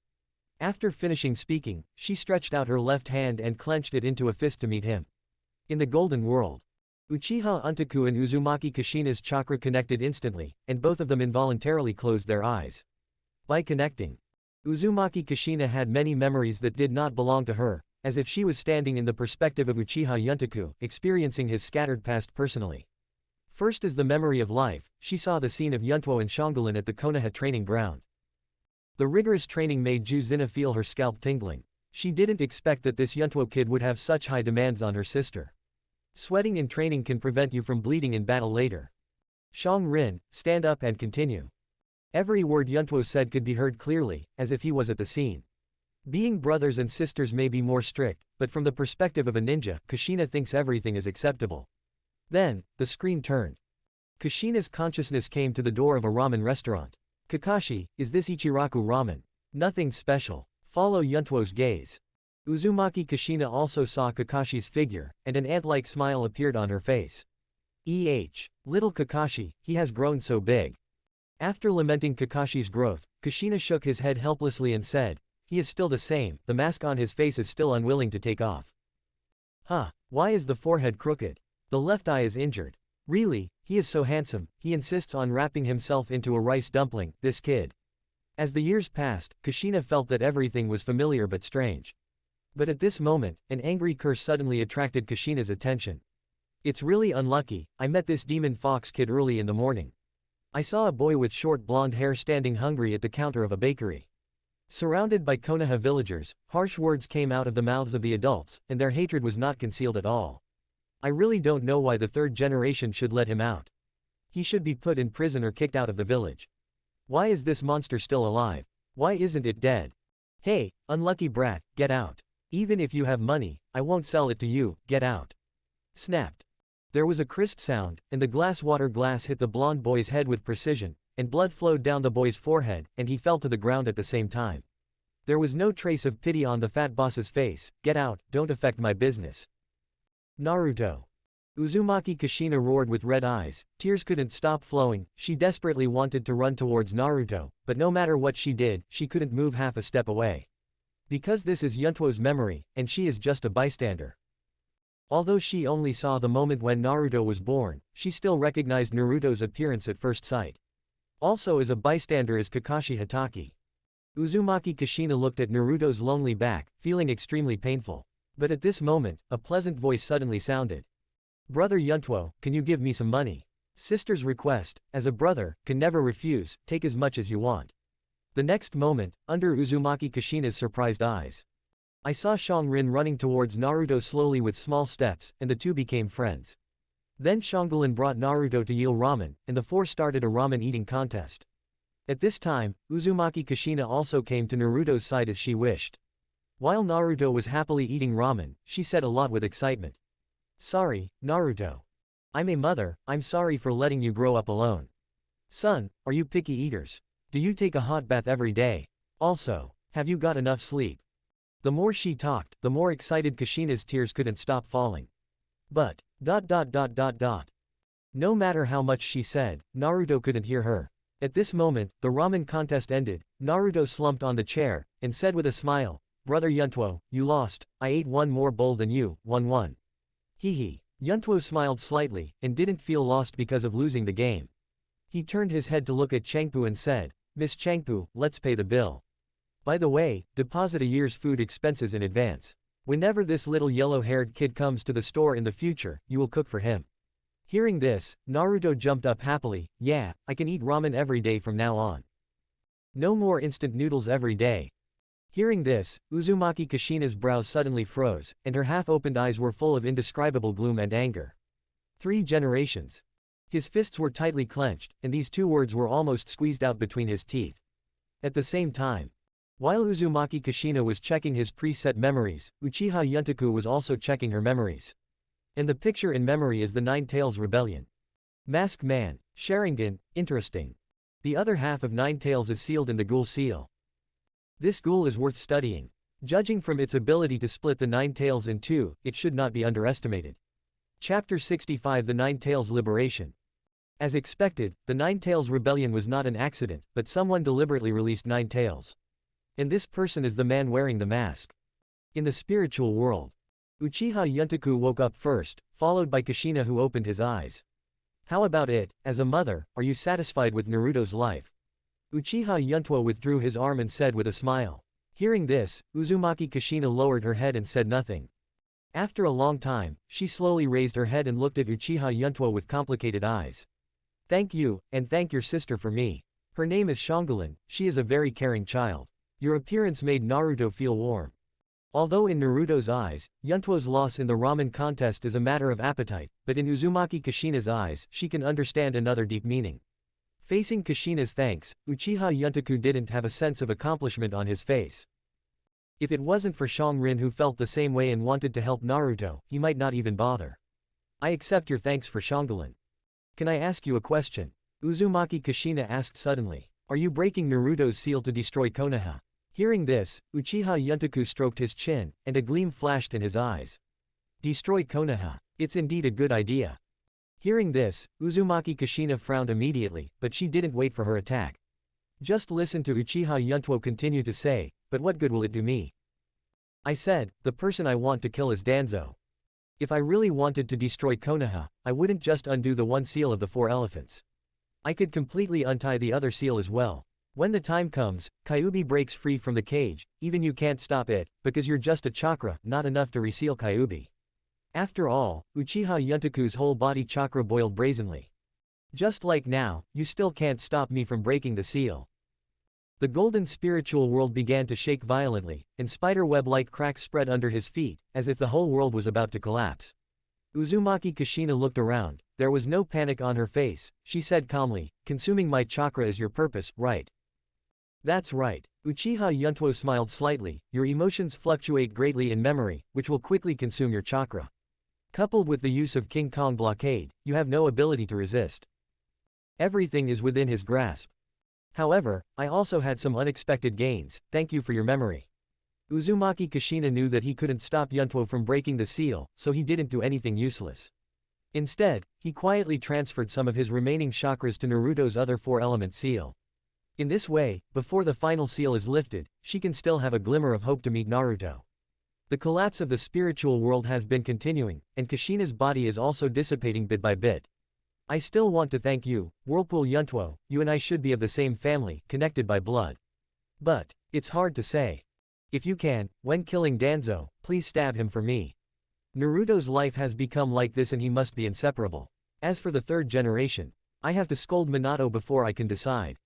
Speaker 2: After finishing speaking, she stretched out her left hand and clenched it into a fist to meet him. In the golden world, Uchiha Yuntuo and Uzumaki Kushina's chakra connected instantly, and both of them involuntarily closed their eyes. By connecting, Uzumaki Kushina had many memories that did not belong to her, as if she was standing in the perspective of Uchiha Yuntuo, experiencing his scattered past personally. First is the memory of life, she saw the scene of Yuntuo and Shangulin at the Konoha training ground. The rigorous training made Ju Zina feel her scalp tingling. She didn't expect that this Yuntuo kid would have such high demands on her sister. Sweating in training can prevent you from bleeding in battle later. Shang Rin, stand up and continue. Every word Yuntuo said could be heard clearly, as if he was at the scene. Being brothers and sisters may be more strict, but from the perspective of a ninja, Kushina thinks everything is acceptable. Then, the screen turned. Kushina's consciousness came to the door of a ramen restaurant. Kakashi, is this Ichiraku ramen? Nothing special. Follow Yuntuo's gaze. Uzumaki Kushina also saw Kakashi's figure, and an ant-like smile appeared on her face. Little Kakashi, he has grown so big. After lamenting Kakashi's growth, Kushina shook his head helplessly and said, he is still the same, the mask on his face is still unwilling to take off. Why is the forehead crooked? The left eye is injured. Really, he is so handsome, he insists on wrapping himself into a rice dumpling, this kid. As the years passed, Kushina felt that everything was familiar but strange. But at this moment, an angry curse suddenly attracted Kushina's attention. It's really unlucky, I met this demon fox kid early in the morning. I saw a boy with short blonde hair standing hungry at the counter of a bakery. Surrounded by Konoha villagers, harsh words came out of the mouths of the adults, and their hatred was not concealed at all. I really don't know why the third generation should let him out. He should be put in prison or kicked out of the village. Why is this monster still alive? Why isn't it dead? Hey, unlucky brat, get out. Even if you have money, I won't sell it to you, get out. Snapped. There was a crisp sound, and the water glass hit the blonde boy's head with precision, and blood flowed down the boy's forehead, and he fell to the ground at the same time. There was no trace of pity on the fat boss's face. Get out, don't affect my business. Naruto. Uzumaki Kushina roared with red eyes, tears couldn't stop flowing, she desperately wanted to run towards Naruto, but no matter what she did, she couldn't move half a step away. Because this is Yuntuo's memory, and she is just a bystander. Although she only saw the moment when Naruto was born, she still recognized Naruto's appearance at first sight. Also as a bystander is Kakashi Hatake. Uzumaki Kushina looked at Naruto's lonely back, feeling extremely painful. But at this moment, a pleasant voice suddenly sounded. Brother Yuntuo, can you give me some money? Sister's request, as a brother, can never refuse, take as much as you want. The next moment, under Uzumaki Kushina's surprised eyes, I saw Xiongrin running towards Naruto slowly with small steps, and the two became friends. Then Xiongrin brought Naruto to Yil Ramen, and the four started a ramen eating contest. At this time, Uzumaki Kushina also came to Naruto's side as she wished. While Naruto was happily eating ramen, she said a lot with excitement. Sorry, Naruto. I'm a mother, I'm sorry for letting you grow up alone. Son, are you picky eaters? Do you take a hot bath every day? Also, have you got enough sleep? The more she talked, the more excited Kushina's tears couldn't stop falling. But, no matter how much she said, Naruto couldn't hear her. At this moment, the ramen contest ended. Naruto slumped on the chair, and said with a smile, Brother Yuntuo, you lost, I ate one more bowl than you, 1-1. Hee. Yuntuo smiled slightly, and didn't feel lost because of losing the game. He turned his head to look at Changpu and said, Miss Changpu, let's pay the bill. By the way, deposit a year's food expenses in advance. Whenever this little yellow-haired kid comes to the store in the future, you will cook for him. Hearing this, Naruto jumped up happily, yeah, I can eat ramen every day from now on. No more instant noodles every day. Hearing this, Uzumaki Kushina's brows suddenly froze, and her half-opened eyes were full of indescribable gloom and anger. 3 generations. His fists were tightly clenched, and these 2 words were almost squeezed out between his teeth. At the same time, while Uzumaki Kushina was checking his preset memories, Uchiha Yuntuo was also checking her memories. And the picture in memory is the Nine Tails Rebellion. Masked Man, Sharingan, interesting. The other half of Nine Tails is sealed in the Ghoul Seal. This ghoul is worth studying. Judging from its ability to split the Nine Tails in 2, it should not be underestimated. Chapter 65 The Nine Tails Liberation. As expected, the Nine Tails Rebellion was not an accident, but someone deliberately released Nine Tails. And this person is the man wearing the mask. In the spiritual world, Uchiha Yuntuo woke up first, followed by Kushina who opened his eyes. How about it, as a mother, are you satisfied with Naruto's life? Uchiha Yuntuo withdrew his arm and said with a smile. Hearing this, Uzumaki Kushina lowered her head and said nothing. After a long time, she slowly raised her head and looked at Uchiha Yuntuo with complicated eyes. Thank you, and thank your sister for me. Her name is Xiongrin, she is a very caring child. Your appearance made Naruto feel warm. Although in Naruto's eyes, Yuntuo's loss in the ramen contest is a matter of appetite, but in Uzumaki Kushina's eyes, she can understand another deep meaning. Facing Kushina's thanks, Uchiha Yuntuo didn't have a sense of accomplishment on his face. If it wasn't for Xiongrin who felt the same way and wanted to help Naruto, he might not even bother. I accept your thanks for Xiongrin. Can I ask you a question? Uzumaki Kushina asked suddenly. Are you breaking Naruto's seal to destroy Konoha? Hearing this, Uchiha Yuntuo stroked his chin, and a gleam flashed in his eyes. Destroy Konoha. It's indeed a good idea. Hearing this, Uzumaki Kushina frowned immediately, but she didn't wait for her attack. Just listen to Uchiha Yuntuo continue to say, but what good will it do me? I said, the person I want to kill is Danzo. If I really wanted to destroy Konoha, I wouldn't just undo the one seal of the 4 elephants. I could completely untie the other seal as well. When the time comes, Kyuubi breaks free from the cage, even you can't stop it, because you're just a chakra, not enough to reseal Kyuubi. After all, Uchiha Yuntuo's whole body chakra boiled brazenly. Just like now, you still can't stop me from breaking the seal. The golden spiritual world began to shake violently, and spiderweb-like cracks spread under his feet, as if the whole world was about to collapse. Uzumaki Kushina looked around, there was no panic on her face, she said calmly, consuming my chakra is your purpose, right? That's right. Uchiha Yuntuo smiled slightly, your emotions fluctuate greatly in memory, which will quickly consume your chakra. Coupled with the use of King Kong blockade, you have no ability to resist. Everything is within his grasp. However, I also had some unexpected gains, thank you for your memory. Uzumaki Kushina knew that he couldn't stop Yuntuo from breaking the seal, so he didn't do anything useless. Instead, he quietly transferred some of his remaining chakras to Naruto's other 4-element seal. In this way, before the final seal is lifted, she can still have a glimmer of hope to meet Naruto. The collapse of the spiritual world has been continuing, and Kushina's body is also dissipating bit by bit. I still want to thank you, Whirlpool Yuntuo, you and I should be of the same family, connected by blood. But, It's hard to say. If you can, when killing Danzo, please stab him for me. Naruto's life has become like this and he must be inseparable. As for the third generation, I have to scold Minato before I can decide.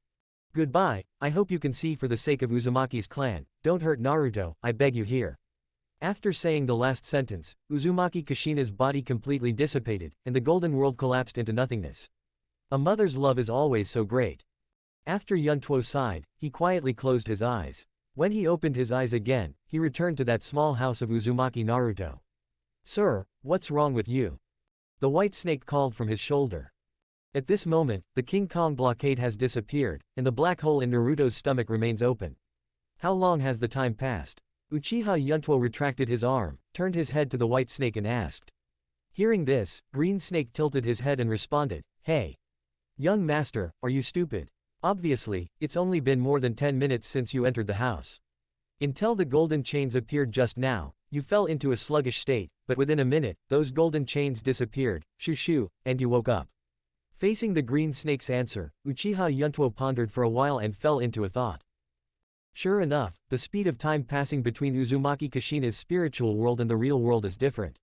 Speaker 2: Goodbye, I hope you can see for the sake of Uzumaki's clan, don't hurt Naruto, I beg you here. After saying the last sentence, Uzumaki Kushina's body completely dissipated, and the golden world collapsed into nothingness. A mother's love is always so great. After Yuntuo sighed, he quietly closed his eyes. When he opened his eyes again, he returned to that small house of Uzumaki Naruto. Sir, what's wrong with you? The white snake called from his shoulder. At this moment, the King Kong blockade has disappeared, and the black hole in Naruto's stomach remains open. How long has the time passed? Uchiha Yuntuo retracted his arm, turned his head to the white snake and asked. Hearing this, Green Snake tilted his head and responded, Hey! Young master, are you stupid? Obviously, it's only been more than 10 minutes since you entered the house. Until the golden chains appeared just now, you fell into a sluggish state, but within a minute, those golden chains disappeared, shoo, and you woke up. Facing the green snake's answer, Uchiha Yuntuo pondered for a while and fell into a thought. Sure enough, the speed of time passing between Uzumaki Kushina's spiritual world and the real world is different.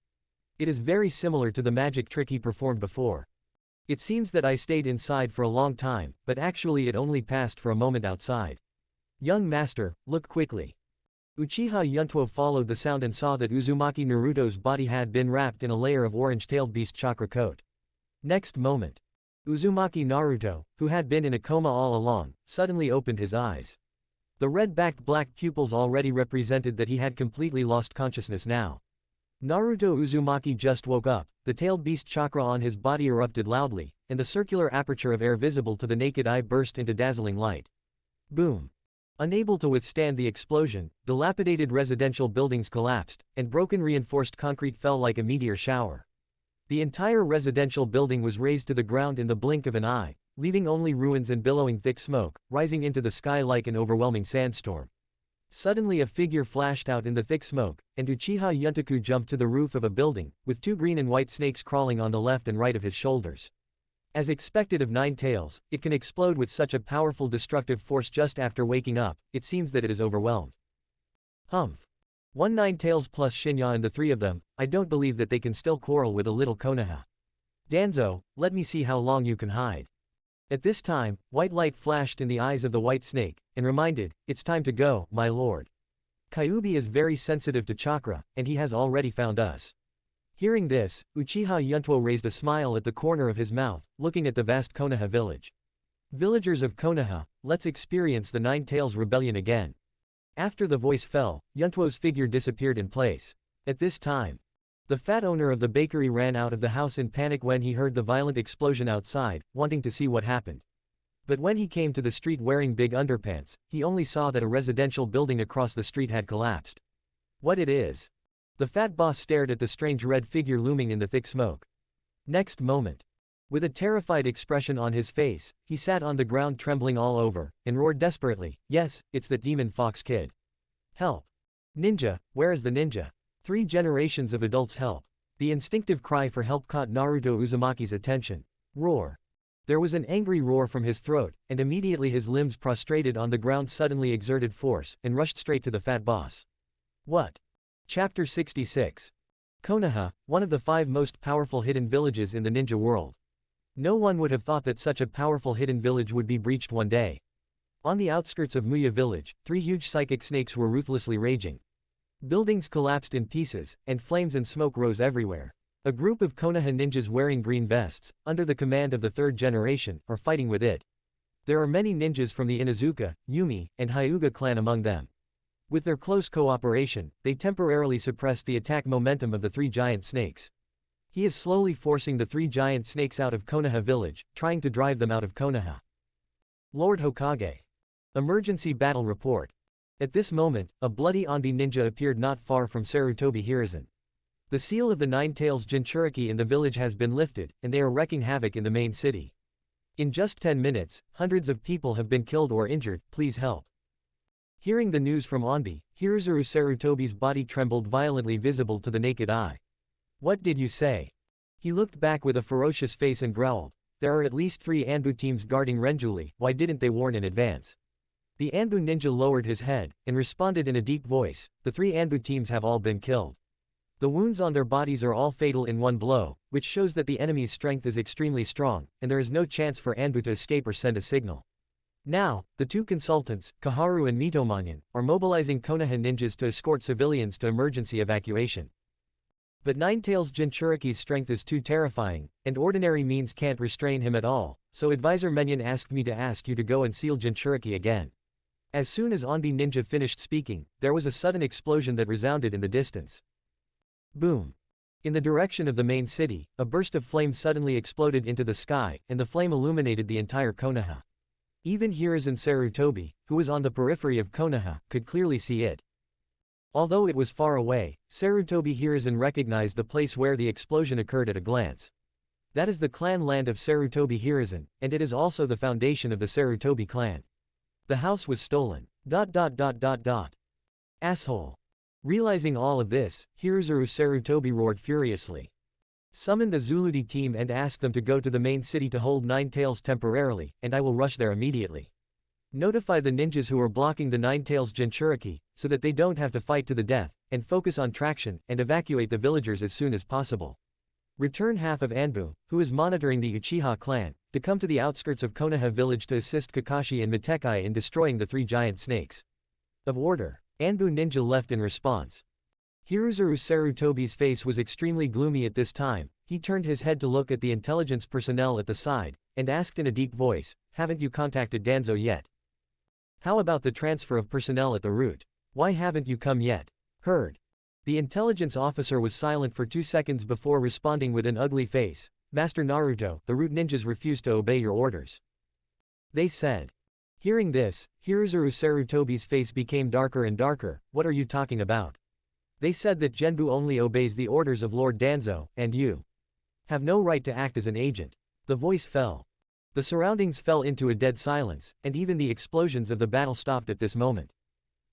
Speaker 2: It is very similar to the magic trick he performed before. It seems that I stayed inside for a long time, but actually it only passed for a moment outside. Young master, look quickly. Uchiha Yuntuo followed the sound and saw that Uzumaki Naruto's body had been wrapped in a layer of orange-tailed beast chakra coat. Next moment, Uzumaki Naruto, who had been in a coma all along, suddenly opened his eyes. The red-backed black pupils already represented that he had completely lost consciousness now. Naruto Uzumaki just woke up, the tailed beast chakra on his body erupted loudly, and the circular aperture of air visible to the naked eye burst into dazzling light. Boom! Unable to withstand the explosion, dilapidated residential buildings collapsed, and broken reinforced concrete fell like a meteor shower. The entire residential building was razed to the ground in the blink of an eye, leaving only ruins and billowing thick smoke, rising into the sky like an overwhelming sandstorm. Suddenly a figure flashed out in the thick smoke, and Uchiha Yuntoku jumped to the roof of a building, with two green and white snakes crawling on the left and right of his shoulders. As expected of Nine Tails, it can explode with such a powerful destructive force just after waking up, it seems that it is overwhelmed. Humph. One Nine Tails plus Shinya and the three of them, I don't believe that they can still quarrel with a little Konoha. Danzo, let me see how long you can hide. At this time, white light flashed in the eyes of the white snake, and reminded, it's time to go, my lord. Kyuubi is very sensitive to chakra, and he has already found us. Hearing this, Uchiha Yuntuo raised a smile at the corner of his mouth, looking at the vast Konoha village. Villagers of Konoha, let's experience the Nine Tails rebellion again. After the voice fell, Yuntuo's figure disappeared in place. At this time, the fat owner of the bakery ran out of the house in panic when he heard the violent explosion outside, wanting to see what happened. But when he came to the street wearing big underpants, he only saw that a residential building across the street had collapsed. What it is? The fat boss stared at the strange red figure looming in the thick smoke. Next moment, with a terrified expression on his face, he sat on the ground trembling all over, and roared desperately, yes, it's that demon fox kid. Help! Ninja, where is the ninja? 3 generations of adults help. The instinctive cry for help caught Naruto Uzumaki's attention. Roar. There was an angry roar from his throat, and immediately his limbs prostrated on the ground suddenly exerted force, and rushed straight to the fat boss. What? Chapter 66. Konoha, one of the 5 most powerful hidden villages in the ninja world. No one would have thought that such a powerful hidden village would be breached one day. On the outskirts of Muya village, 3 huge psychic snakes were ruthlessly raging. Buildings collapsed in pieces, and flames and smoke rose everywhere. A group of Konoha ninjas wearing green vests, under the command of the 3rd generation, are fighting with it. There are many ninjas from the Inuzuka, Yumi, and Hyuga clan among them. With their close cooperation, they temporarily suppressed the attack momentum of the 3 giant snakes. He is slowly forcing the 3 giant snakes out of Konoha village, trying to drive them out of Konoha. Lord Hokage. Emergency battle report. At this moment, a bloody Onbi ninja appeared not far from Sarutobi Hiruzen. The seal of the Nine Tails Jinchuriki in the village has been lifted, and they are wreaking havoc in the main city. In just 10 minutes, hundreds of people have been killed or injured, please help. Hearing the news from Onbi, Hiruzuru Sarutobi's body trembled violently visible to the naked eye. What did you say? He looked back with a ferocious face and growled. There are at least 3 Anbu teams guarding Renjuli, why didn't they warn in advance? The Anbu ninja lowered his head, and responded in a deep voice, "The 3 Anbu teams have all been killed. The wounds on their bodies are all fatal in one blow, which shows that the enemy's strength is extremely strong, and there is no chance for Anbu to escape or send a signal. Now, the 2 consultants, Kaharu and Mitomanyan, are mobilizing Konoha ninjas to escort civilians to emergency evacuation. But Ninetail's Jinchuriki's strength is too terrifying, and ordinary means can't restrain him at all, so Advisor Menyan asked me to ask you to go and seal Jinchuriki again." As soon as Onbi Ninja finished speaking, there was a sudden explosion that resounded in the distance. Boom! In the direction of the main city, a burst of flame suddenly exploded into the sky, and the flame illuminated the entire Konoha. Even Hiruzen Sarutobi, who was on the periphery of Konoha, could clearly see it. Although it was far away, Sarutobi Hiruzen recognized the place where the explosion occurred at a glance. That is the clan land of Sarutobi Hiruzen, and it is also the foundation of the Sarutobi clan. The house was stolen. ... Asshole. Realizing all of this, Hiruzuru Sarutobi roared furiously. "Summon the Zuludi team and ask them to go to the main city to hold Ninetails temporarily, and I will rush there immediately. Notify the ninjas who are blocking the Ninetails Jinchuriki, so that they don't have to fight to the death, and focus on traction, and evacuate the villagers as soon as possible. Return half of Anbu, who is monitoring the Uchiha clan, to come to the outskirts of Konoha village to assist Kakashi and Mitekai in destroying the 3 giant snakes." Of order. Anbu ninja left in response. Hiruzuru Sarutobi's face was extremely gloomy at this time. He turned his head to look at the intelligence personnel at the side, and asked in a deep voice, "Haven't you contacted Danzo yet? How about the transfer of personnel at the route? Why haven't you come yet?" Heard. The intelligence officer was silent for 2 seconds before responding with an ugly face, "Master Naruto, the root ninjas refuse to obey your orders," they said. Hearing this, Hiruzuru Sarutobi's face became darker and darker. "What are you talking about? They said that Genbu only obeys the orders of Lord Danzo, and you have no right to act as an agent." The voice fell. The surroundings fell into a dead silence, and even the explosions of the battle stopped at this moment.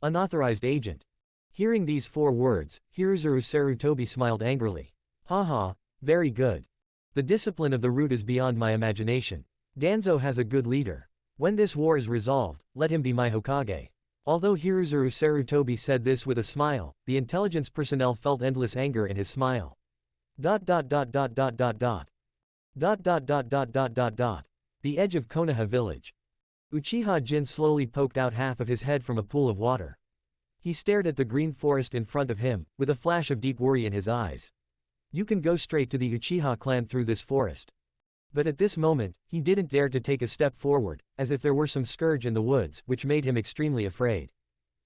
Speaker 2: Unauthorized agent. Hearing these 4 words, Hiruzuru Sarutobi smiled angrily. "Haha, very good. The discipline of the root is beyond my imagination. Danzo has a good leader. When this war is resolved, let him be my Hokage." Although Hiruzuru Sarutobi said this with a smile, the intelligence personnel felt endless anger in his smile. ... The edge of Konoha village. Uchiha Jin slowly poked out half of his head from a pool of water. He stared at the green forest in front of him, with a flash of deep worry in his eyes. You can go straight to the Uchiha clan through this forest. But at this moment, he didn't dare to take a step forward, as if there were some scourge in the woods, which made him extremely afraid.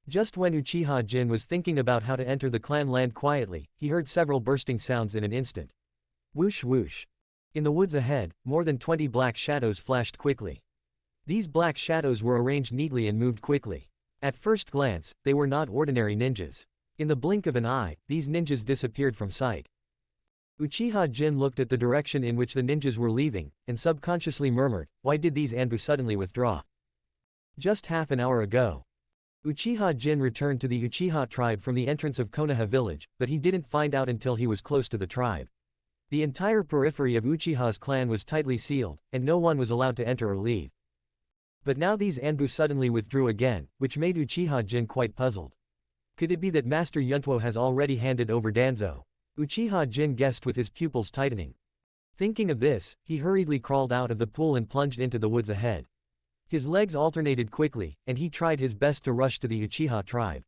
Speaker 2: Just when Uchiha Jin was thinking about how to enter the clan land quietly, he heard several bursting sounds in an instant. Whoosh whoosh. In the woods ahead, more than 20 black shadows flashed quickly. These black shadows were arranged neatly and moved quickly. At first glance, they were not ordinary ninjas. In the blink of an eye, these ninjas disappeared from sight. Uchiha Jin looked at the direction in which the ninjas were leaving, and subconsciously murmured, "Why did these Anbu suddenly withdraw? Just half an hour ago." Uchiha Jin returned to the Uchiha tribe from the entrance of Konoha village, but he didn't find out until he was close to the tribe. The entire periphery of Uchiha's clan was tightly sealed, and no one was allowed to enter or leave. But now these Anbu suddenly withdrew again, which made Uchiha Jin quite puzzled. Could it be that Master Yuntuo has already handed over Danzo? Uchiha Jin guessed with his pupils tightening. Thinking of this, he hurriedly crawled out of the pool and plunged into the woods ahead. His legs alternated quickly, and he tried his best to rush to the Uchiha tribe.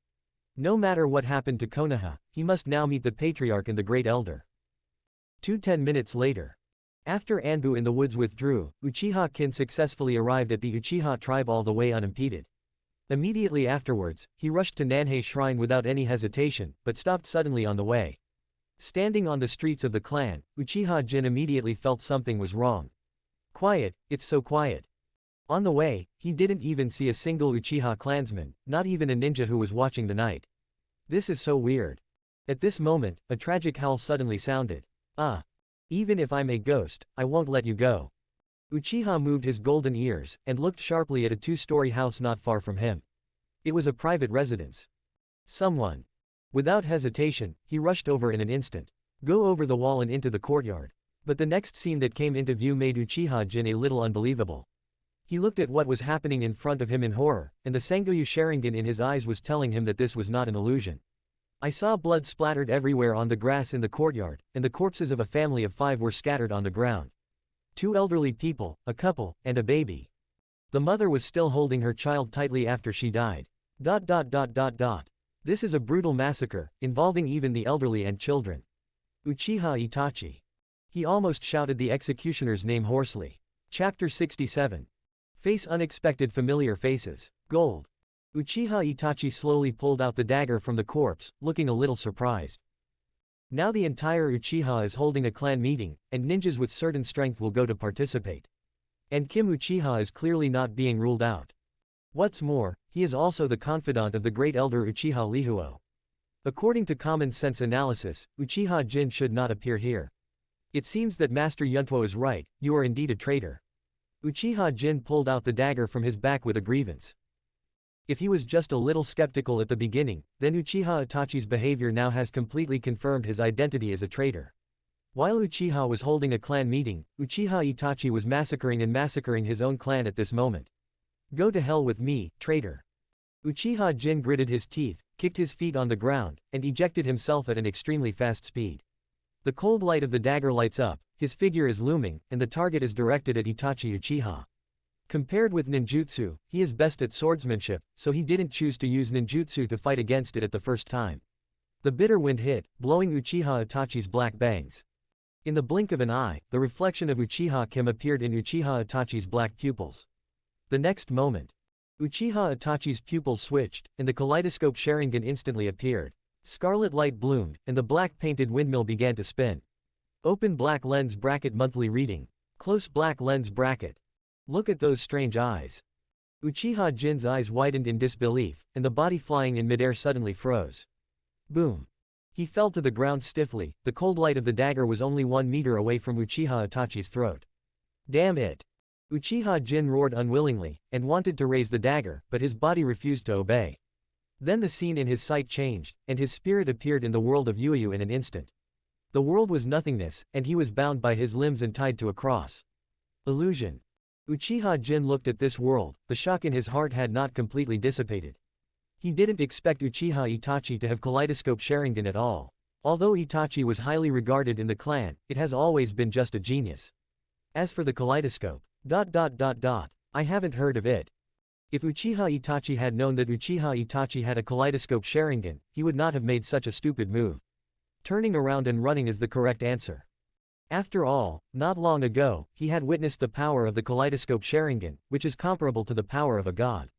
Speaker 2: No matter what happened to Konoha, he must now meet the Patriarch and the Great Elder. 10 minutes later. After Anbu in the woods withdrew, Uchiha Kin successfully arrived at the Uchiha tribe all the way unimpeded. Immediately afterwards, he rushed to Nanhei Shrine without any hesitation, but stopped suddenly on the way. Standing on the streets of the clan, Uchiha Jin immediately felt something was wrong. Quiet, it's so quiet. On the way, he didn't even see a single Uchiha clansman, not even a ninja who was watching the night. This is so weird. At this moment, a tragic howl suddenly sounded. "Ah. Even if I'm a ghost, I won't let you go." Uchiha moved his golden ears, and looked sharply at a 2-story house not far from him. It was a private residence. Someone. Without hesitation, he rushed over in an instant. Go over the wall and into the courtyard. But the next scene that came into view made Uchiha Jin a little unbelievable. He looked at what was happening in front of him in horror, and the Sangyu Sharingan in his eyes was telling him that this was not an illusion. I saw blood splattered everywhere on the grass in the courtyard, and the corpses of a family of 5 were scattered on the ground. 2 elderly people, a couple, and a baby. The mother was still holding her child tightly after she died. This is a brutal massacre, involving even the elderly and children. Uchiha Itachi. He almost shouted the executioner's name hoarsely. Chapter 67. Face unexpected familiar faces. Gold. Uchiha Itachi slowly pulled out the dagger from the corpse, looking a little surprised. Now the entire Uchiha is holding a clan meeting, and ninjas with certain strength will go to participate. And Kim Uchiha is clearly not being ruled out. What's more, he is also the confidant of the great elder Uchiha Lihuo. According to common sense analysis, Uchiha Jin should not appear here. It seems that Master Yuntuo is right, you are indeed a traitor. Uchiha Jin pulled out the dagger from his back with a grievance. If he was just a little skeptical at the beginning, then Uchiha Itachi's behavior now has completely confirmed his identity as a traitor. While Uchiha was holding a clan meeting, Uchiha Itachi was massacring his own clan at this moment. Go to hell with me, traitor. Uchiha Jin gritted his teeth, kicked his feet on the ground, and ejected himself at an extremely fast speed. The cold light of the dagger lights up, his figure is looming, and the target is directed at Itachi Uchiha. Compared with ninjutsu, he is best at swordsmanship, so he didn't choose to use ninjutsu to fight against it at the first time. The bitter wind hit, blowing Uchiha Itachi's black bangs. In the blink of an eye, the reflection of Uchiha Kim appeared in Uchiha Itachi's black pupils. The next moment, Uchiha Itachi's pupils switched, and the kaleidoscope Sharingan instantly appeared. Scarlet light bloomed, and the black painted windmill began to spin. Open black lens bracket monthly reading. Close black lens bracket. Look at those strange eyes. Uchiha Jin's eyes widened in disbelief, and the body flying in midair suddenly froze. Boom. He fell to the ground stiffly. The cold light of the dagger was only 1 meter away from Uchiha Itachi's throat. Damn it. Uchiha Jin roared unwillingly, and wanted to raise the dagger, but his body refused to obey. Then the scene in his sight changed, and his spirit appeared in the world of Yuyu in an instant. The world was nothingness, and he was bound by his limbs and tied to a cross. Illusion. Uchiha Jin looked at this world, the shock in his heart had not completely dissipated. He didn't expect Uchiha Itachi to have kaleidoscope Sharingan at all. Although Itachi was highly regarded in the clan, it has always been just a genius. As for the kaleidoscope, I haven't heard of it. If Uchiha Itachi had known that Uchiha Itachi had a kaleidoscope Sharingan, he would not have made such a stupid move. Turning around and running is the correct answer. After all, not long ago, he had witnessed the power of the kaleidoscope Sharingan, which is comparable to the power of a god.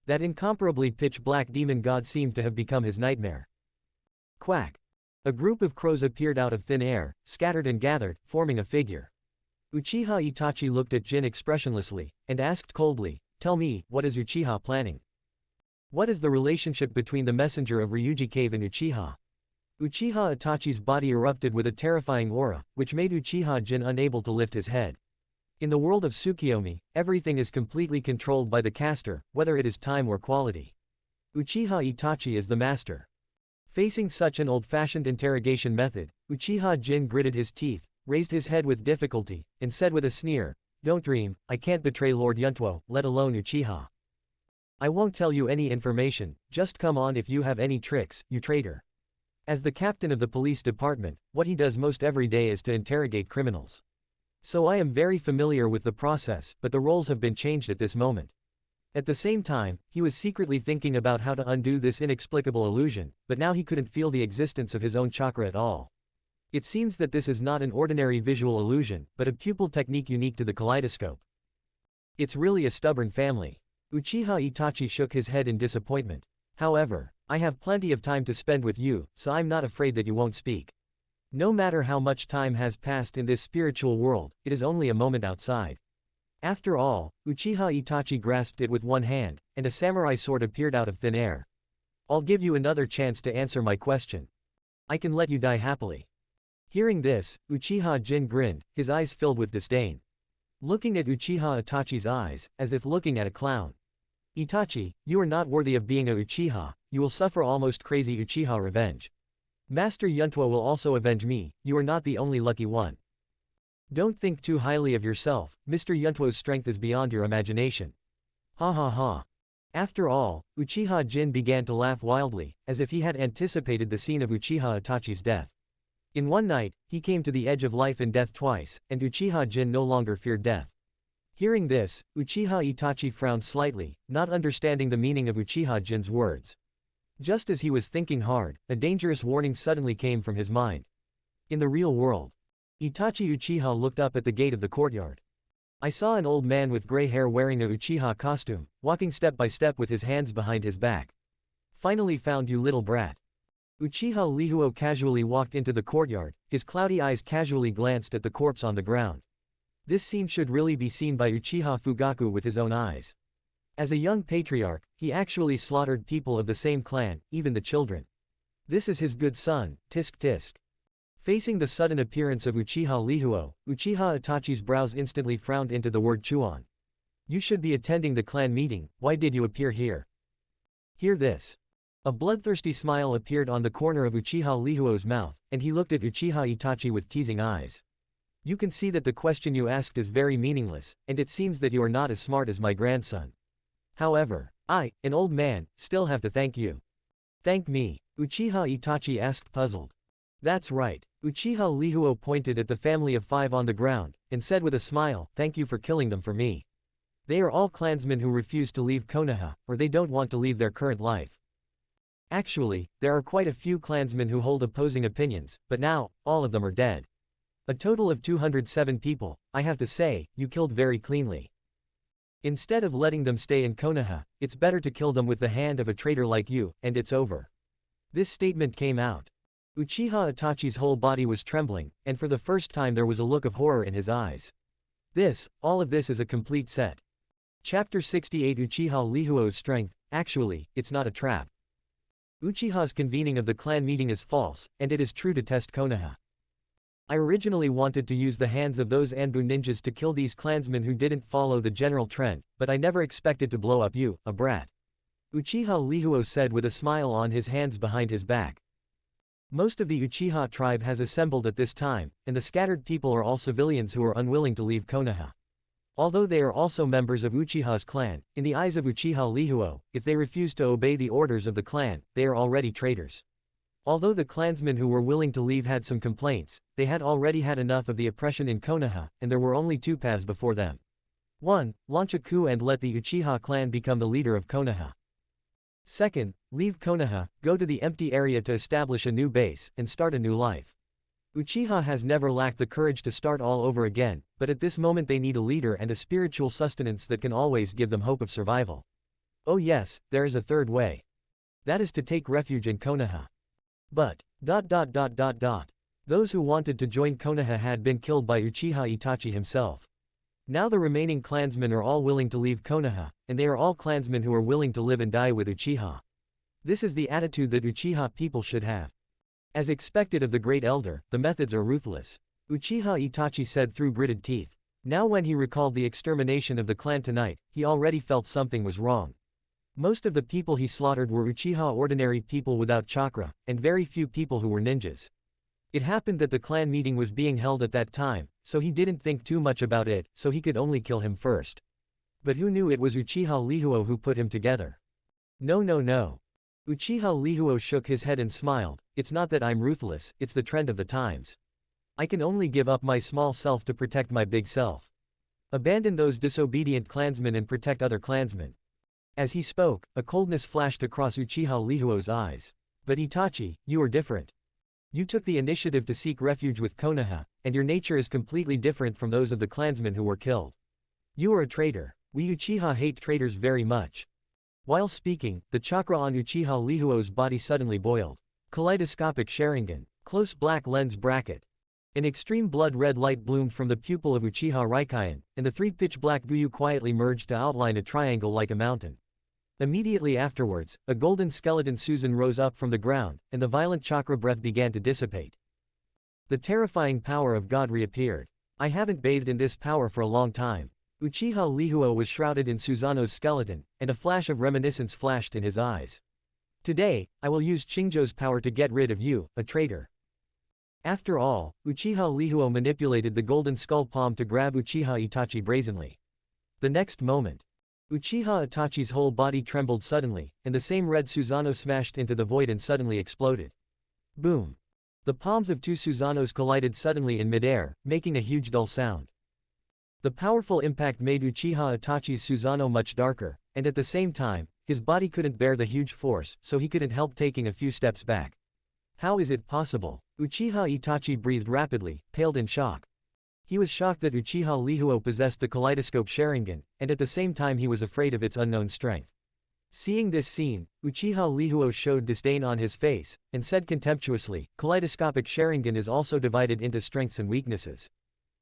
Speaker 2: That incomparably pitch-black demon god seemed to have become his nightmare. Quack. A group of crows appeared out of thin air, scattered and gathered, forming a figure. Uchiha Itachi looked at Jin expressionlessly, and asked coldly, "Tell me, what is Uchiha planning? What is the relationship between the messenger of Ryūchi Cave and Uchiha?" Uchiha Itachi's body erupted with a terrifying aura, which made Uchiha Jin unable to lift his head. In the world of Tsukiyomi, everything is completely controlled by the caster, whether it is time or quality. Uchiha Itachi is the master. Facing such an old-fashioned interrogation method, Uchiha Jin gritted his teeth, raised his head with difficulty, and said with a sneer, "Don't dream, I can't betray Lord Yuntuo, let alone Uchiha. I won't tell you any information, just come on if you have any tricks, you traitor." As the captain of the police department, what he does most every day is to interrogate criminals. So I am very familiar with the process, but the roles have been changed at this moment. At the same time, he was secretly thinking about how to undo this inexplicable illusion, but now he couldn't feel the existence of his own chakra at all. It seems that this is not an ordinary visual illusion, but a pupil technique unique to the kaleidoscope. It's really a stubborn family. Uchiha Itachi shook his head in disappointment. However, I have plenty of time to spend with you, so I'm not afraid that you won't speak. No matter how much time has passed in this spiritual world, it is only a moment outside. After all, Uchiha Itachi grasped it with one hand, and a samurai sword appeared out of thin air. I'll give you another chance to answer my question. I can let you die happily. Hearing this, Uchiha Jin grinned, his eyes filled with disdain. Looking at Uchiha Itachi's eyes, as if looking at a clown. Itachi, you are not worthy of being a Uchiha, you will suffer almost crazy Uchiha revenge. Master Yuntuo will also avenge me, you are not the only lucky one. Don't think too highly of yourself, Mr. Yuntuo's strength is beyond your imagination. Ha ha ha. After all, Uchiha Jin began to laugh wildly, as if he had anticipated the scene of Uchiha Itachi's death. In one night, he came to the edge of life and death twice, and Uchiha Jin no longer feared death. Hearing this, Uchiha Itachi frowned slightly, not understanding the meaning of Uchiha Jin's words. Just as he was thinking hard, a dangerous warning suddenly came from his mind. In the real world, Itachi Uchiha looked up at the gate of the courtyard. I saw an old man with gray hair wearing a Uchiha costume, walking step by step with his hands behind his back. Finally found you, little brat. Uchiha Lihuo casually walked into the courtyard, his cloudy eyes casually glanced at the corpse on the ground. This scene should really be seen by Uchiha Fugaku with his own eyes. As a young patriarch, he actually slaughtered people of the same clan, even the children. This is his good son, tisk tisk. Facing the sudden appearance of Uchiha Lihuo, Uchiha Itachi's brows instantly frowned into the word Chuan. You should be attending the clan meeting, why did you appear here? Hear this. A bloodthirsty smile appeared on the corner of Uchiha Lihuo's mouth, and he looked at Uchiha Itachi with teasing eyes. You can see that the question you asked is very meaningless, and it seems that you are not as smart as my grandson. However, I, an old man, still have to thank you. Thank me? Uchiha Itachi asked, puzzled. That's right. Uchiha Lihuo pointed at the family of 5 on the ground, and said with a smile, thank you for killing them for me. They are all clansmen who refuse to leave Konoha, or they don't want to leave their current life. Actually, there are quite a few clansmen who hold opposing opinions, but now, all of them are dead. A total of 207 people, I have to say, you killed very cleanly. Instead of letting them stay in Konoha, it's better to kill them with the hand of a traitor like you, and it's over. This statement came out. Uchiha Itachi's whole body was trembling, and for the first time there was a look of horror in his eyes. All of this is a complete set. Chapter 68 Uchiha Lihuo's strength, actually, it's not a trap. Uchiha's convening of the clan meeting is false, and it is true to test Konoha. I originally wanted to use the hands of those Anbu ninjas to kill these clansmen who didn't follow the general trend, but I never expected to blow up you, a brat. Uchiha Lihuo said with a smile on his hands behind his back. Most of the Uchiha tribe has assembled at this time, and the scattered people are all civilians who are unwilling to leave Konoha. Although they are also members of Uchiha's clan, in the eyes of Uchiha Lihuo, if they refuse to obey the orders of the clan, they are already traitors. Although the clansmen who were willing to leave had some complaints, they had already had enough of the oppression in Konoha, and there were only 2 paths before them. 1. Launch a coup and let the Uchiha clan become the leader of Konoha. 2nd, leave Konoha, go to the empty area to establish a new base, and start a new life. Uchiha has never lacked the courage to start all over again, but at this moment they need a leader and a spiritual sustenance that can always give them hope of survival. Oh yes, there is a third way. That is to take refuge in Konoha. But, those who wanted to join Konoha had been killed by Uchiha Itachi himself. Now the remaining clansmen are all willing to leave Konoha, and they are all clansmen who are willing to live and die with Uchiha. This is the attitude that Uchiha people should have. As expected of the great elder, the methods are ruthless. Uchiha Itachi said through gritted teeth. Now when he recalled the extermination of the clan tonight, he already felt something was wrong. Most of the people he slaughtered were Uchiha ordinary people without chakra, and very few people who were ninjas. It happened that the clan meeting was being held at that time, so he didn't think too much about it, so he could only kill him first. But who knew it was Uchiha Lihuo who put him together? No. Uchiha Lihuo shook his head and smiled, it's not that I'm ruthless, it's the trend of the times. I can only give up my small self to protect my big self. Abandon those disobedient clansmen and protect other clansmen. As he spoke, a coldness flashed across Uchiha Lihuo's eyes. But Itachi, you are different. You took the initiative to seek refuge with Konoha, and your nature is completely different from those of the clansmen who were killed. You are a traitor. We Uchiha hate traitors very much. While speaking, the chakra on Uchiha Lihuo's body suddenly boiled. Kaleidoscopic Sharingan. Close black lens bracket. An extreme blood-red light bloomed from the pupil of Uchiha Raikyan, and the 3 pitch-black Guyu quietly merged to outline a triangle like a mountain. Immediately afterwards, a golden skeleton Susan rose up from the ground, and the violent chakra breath began to dissipate. The terrifying power of God reappeared. I haven't bathed in this power for a long time. Uchiha Lihuo was shrouded in Susanoo's skeleton, and a flash of reminiscence flashed in his eyes. Today, I will use Qingzhou's power to get rid of you, a traitor. After all, Uchiha Lihuo manipulated the golden skull palm to grab Uchiha Itachi brazenly. The next moment, Uchiha Itachi's whole body trembled suddenly, and the same red Susanoo smashed into the void and suddenly exploded. Boom! The palms of two Susanos collided suddenly in midair, making a huge dull sound. The powerful impact made Uchiha Itachi's Susanoo much darker, and at the same time, his body couldn't bear the huge force, so he couldn't help taking a few steps back. How is it possible? Uchiha Itachi breathed rapidly, paled in shock. He was shocked that Uchiha Lihuo possessed the kaleidoscope Sharingan, and at the same time he was afraid of its unknown strength. Seeing this scene, Uchiha Lihuo showed disdain on his face, and said contemptuously, "Kaleidoscopic Sharingan is also divided into strengths and weaknesses.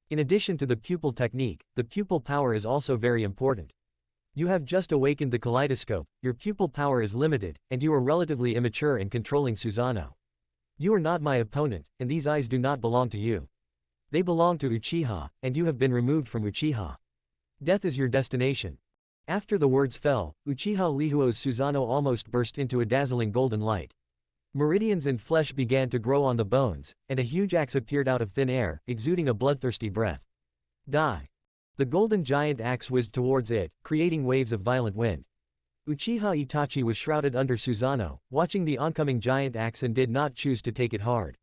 Speaker 2: In addition to the pupil technique, the pupil power is also very important. You have just awakened the kaleidoscope, your pupil power is limited, and you are relatively immature in controlling Susanoo. You are not my opponent, and these eyes do not belong to you. They belong to Uchiha, and you have been removed from Uchiha. Death is your destination." After the words fell, Uchiha Lihuo's Susanoo almost burst into a dazzling golden light. Meridians and flesh began to grow on the bones, and a huge axe appeared out of thin air, exuding a bloodthirsty breath. Die! The golden giant axe whizzed towards it, creating waves of violent wind. Uchiha Itachi was shrouded under Susanoo, watching the oncoming giant axe and did not choose to take it hard.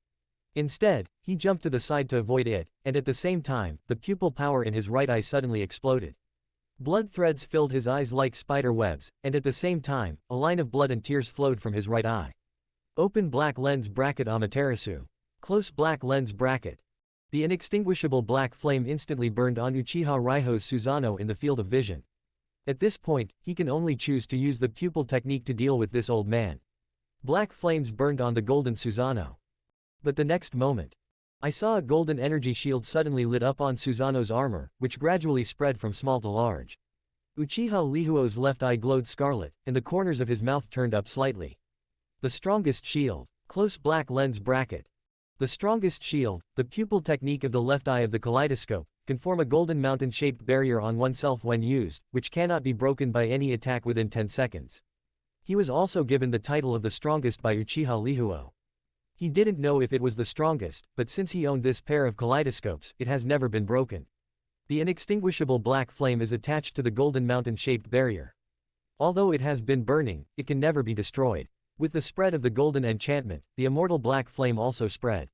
Speaker 2: Instead, he jumped to the side to avoid it, and at the same time, the pupil power in his right eye suddenly exploded. Blood threads filled his eyes like spider webs, and at the same time, a line of blood and tears flowed from his right eye. Open black lens bracket Amaterasu. Close black lens bracket. The inextinguishable black flame instantly burned on Uchiha Raiho's Susanoo in the field of vision. At this point, he can only choose to use the pupil technique to deal with this old man. Black flames burned on the golden Susanoo. But the next moment, I saw a golden energy shield suddenly lit up on Susanoo's armor, which gradually spread from small to large. Uchiha Lihuo's left eye glowed scarlet, and the corners of his mouth turned up slightly. The strongest shield. Close black lens bracket. The strongest shield, the pupil technique of the left eye of the kaleidoscope, can form a golden mountain-shaped barrier on oneself when used, which cannot be broken by any attack within 10 seconds. He was also given the title of the strongest by Uchiha Lihuo. He didn't know if it was the strongest, but since he owned this pair of kaleidoscopes, it has never been broken. The inextinguishable black flame is attached to the golden mountain-shaped barrier. Although it has been burning, it can never be destroyed. With the spread of the golden enchantment, the immortal black flame also spread.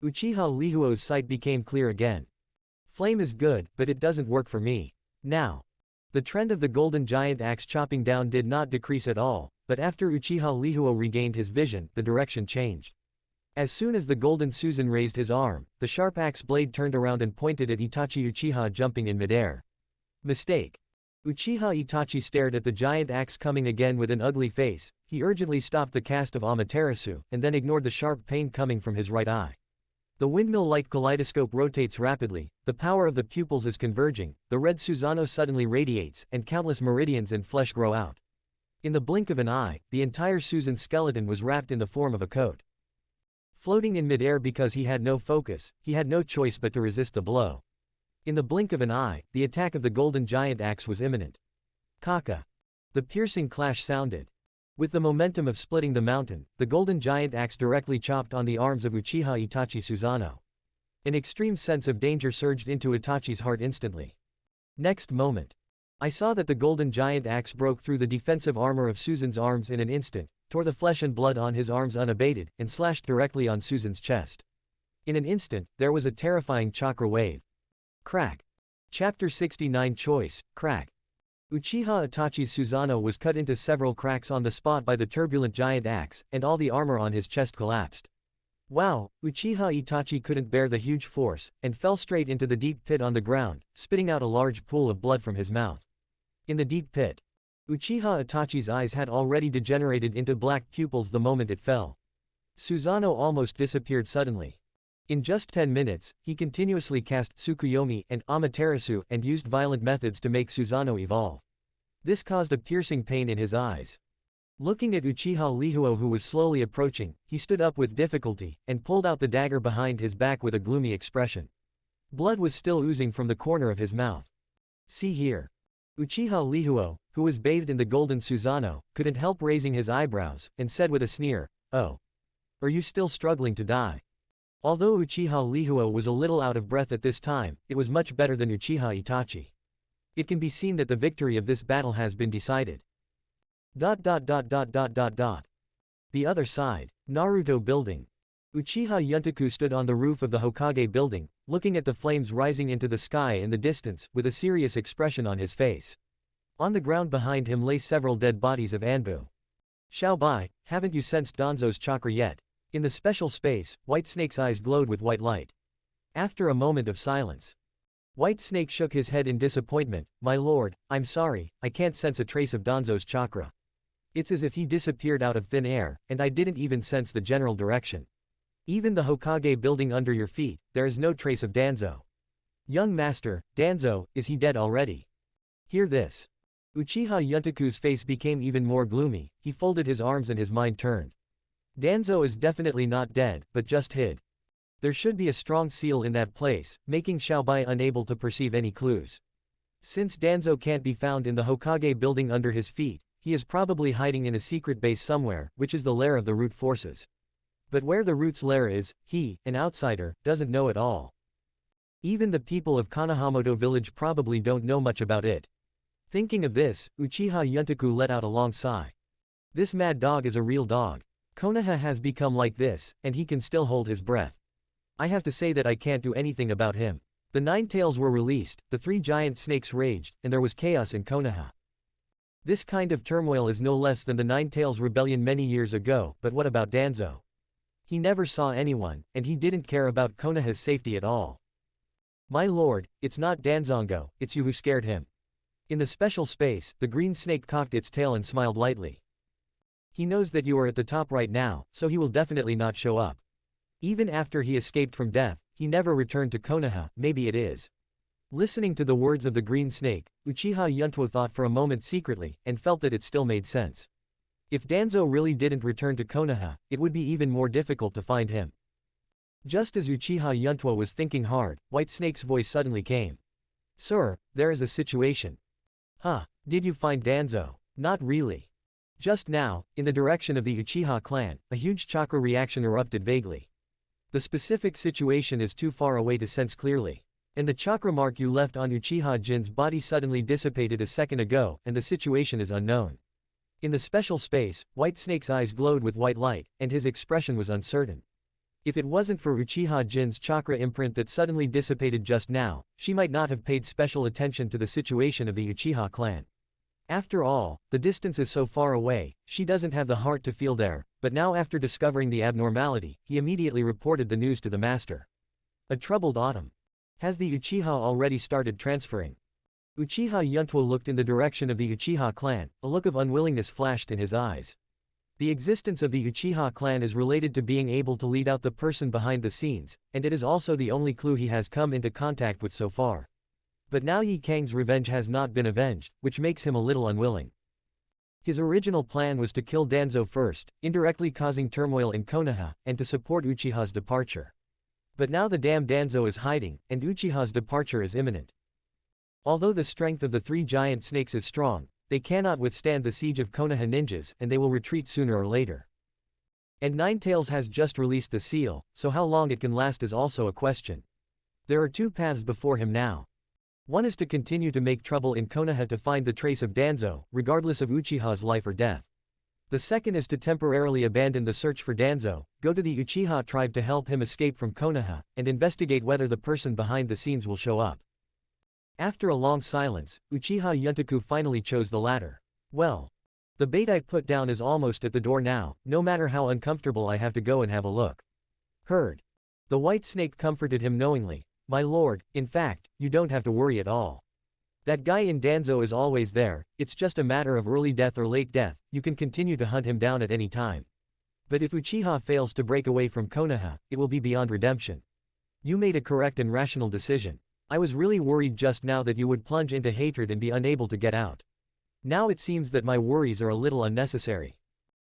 Speaker 2: Uchiha Lihuo's sight became clear again. Flame is good, but it doesn't work for me. Now. The trend of the golden giant axe chopping down did not decrease at all, but after Uchiha Lihuo regained his vision, the direction changed. As soon as the golden Susan raised his arm, the sharp axe blade turned around and pointed at Itachi Uchiha jumping in midair. Mistake. Uchiha Itachi stared at the giant axe coming again with an ugly face. He urgently stopped the cast of Amaterasu, and then ignored the sharp pain coming from his right eye. The windmill-like kaleidoscope rotates rapidly, the power of the pupils is converging, the red Susanoo suddenly radiates, and countless meridians and flesh grow out. In the blink of an eye, the entire Susan skeleton was wrapped in the form of a coat. Floating in midair because he had no focus, he had no choice but to resist the blow. In the blink of an eye, the attack of the golden giant axe was imminent. Kaka. The piercing clash sounded. With the momentum of splitting the mountain, the golden giant axe directly chopped on the arms of Uchiha Itachi Susanoo. An extreme sense of danger surged into Itachi's heart instantly. Next moment, I saw that the golden giant axe broke through the defensive armor of Susan's arms in an instant, tore the flesh and blood on his arms unabated, and slashed directly on Susan's chest. In an instant, there was a terrifying chakra wave. Crack. Chapter 69 Choice, Crack. Uchiha Itachi's Susanoo was cut into several cracks on the spot by the turbulent giant axe, and all the armor on his chest collapsed. Wow! Uchiha Itachi couldn't bear the huge force, and fell straight into the deep pit on the ground, spitting out a large pool of blood from his mouth. In the deep pit, Uchiha Itachi's eyes had already degenerated into black pupils the moment it fell. Susanoo almost disappeared suddenly. In just 10 minutes, he continuously cast Tsukuyomi and Amaterasu and used violent methods to make Susanoo evolve. This caused a piercing pain in his eyes. Looking at Uchiha Lihuo who was slowly approaching, he stood up with difficulty, and pulled out the dagger behind his back with a gloomy expression. Blood was still oozing from the corner of his mouth. See here. Uchiha Lihuo, who was bathed in the golden Susanoo, couldn't help raising his eyebrows, and said with a sneer, "Oh. Are you still struggling to die? Although Uchiha Lihuo was a little out of breath at this time, it was much better than Uchiha Itachi. It can be seen that the victory of this battle has been decided. The other side. Naruto building. Uchiha Yuntuo stood on the roof of the Hokage building, looking at the flames rising into the sky in the distance, with a serious expression on his face. On the ground behind him lay several dead bodies of Anbu. Xiaobai, haven't you sensed Danzo's chakra yet? In the special space, White Snake's eyes glowed with white light. After a moment of silence, White Snake shook his head in disappointment. My lord, I'm sorry, I can't sense a trace of Danzo's chakra. It's as if he disappeared out of thin air, and I didn't even sense the general direction. Even the Hokage building under your feet, there is no trace of Danzo. Young master, Danzo, is he dead already? Hear this. Uchiha Yuntuo's face became even more gloomy, he folded his arms and his mind turned. Danzo is definitely not dead, but just hid. There should be a strong seal in that place, making Xiaobai unable to perceive any clues. Since Danzo can't be found in the Hokage building under his feet, he is probably hiding in a secret base somewhere, which is the lair of the root forces. But where the root's lair is, he, an outsider, doesn't know at all. Even the people of Konohamato village probably don't know much about it. Thinking of this, Uchiha Yuntuo let out a long sigh. This mad dog is a real dog. Konoha has become like this, and he can still hold his breath. I have to say that I can't do anything about him. The nine tails were released, the three giant snakes raged, and there was chaos in Konoha. This kind of turmoil is no less than the Nine Tails rebellion many years ago, but what about Danzo? He never saw anyone, and he didn't care about Konoha's safety at all. My lord, it's not Danzongo, it's you who scared him. In the special space, the green snake cocked its tail and smiled lightly. He knows that you are at the top right now, so he will definitely not show up. Even after he escaped from death, he never returned to Konoha, maybe it is. Listening to the words of the green snake, Uchiha Yuntuo thought for a moment secretly, and felt that it still made sense. If Danzo really didn't return to Konoha, it would be even more difficult to find him. Just as Uchiha Yuntuo was thinking hard, White Snake's voice suddenly came. Sir, there is a situation. Huh, did you find Danzo? Not really. Just now, in the direction of the Uchiha clan, a huge chakra reaction erupted vaguely. The specific situation is too far away to sense clearly. And the chakra mark you left on Uchiha Jin's body suddenly dissipated a second ago, and the situation is unknown. In the special space, White Snake's eyes glowed with white light, and his expression was uncertain. If it wasn't for Uchiha Jin's chakra imprint that suddenly dissipated just now, she might not have paid special attention to the situation of the Uchiha clan. After all, the distance is so far away, she doesn't have the heart to feel there, but now after discovering the abnormality, he immediately reported the news to the master. A troubled autumn. Has the Uchiha already started transferring? Uchiha Yuntuo looked in the direction of the Uchiha clan, a look of unwillingness flashed in his eyes. The existence of the Uchiha clan is related to being able to lead out the person behind the scenes, and it is also the only clue he has come into contact with so far. But now Ye Cang's revenge has not been avenged, which makes him a little unwilling. His original plan was to kill Danzo first, indirectly causing turmoil in Konoha, and to support Uchiha's departure. But now the damn Danzo is hiding, and Uchiha's departure is imminent. Although the strength of the three giant snakes is strong, they cannot withstand the siege of Konoha ninjas, and they will retreat sooner or later. And Nine Tails has just released the seal, so how long it can last is also a question. There are two paths before him now. One is to continue to make trouble in Konoha to find the trace of Danzo, regardless of Uchiha's life or death. The second is to temporarily abandon the search for Danzo, go to the Uchiha tribe to help him escape from Konoha, and investigate whether the person behind the scenes will show up. After a long silence, Uchiha Yuntuo finally chose the latter. Well, the bait I put down is almost at the door now, no matter how uncomfortable I have to go and have a look. Heard. The white snake comforted him knowingly. My lord, in fact, you don't have to worry at all. That guy in Danzo is always there, it's just a matter of early death or late death, you can continue to hunt him down at any time. But if Uchiha fails to break away from Konoha, it will be beyond redemption. You made a correct and rational decision. I was really worried just now that you would plunge into hatred and be unable to get out. Now it seems that my worries are a little unnecessary.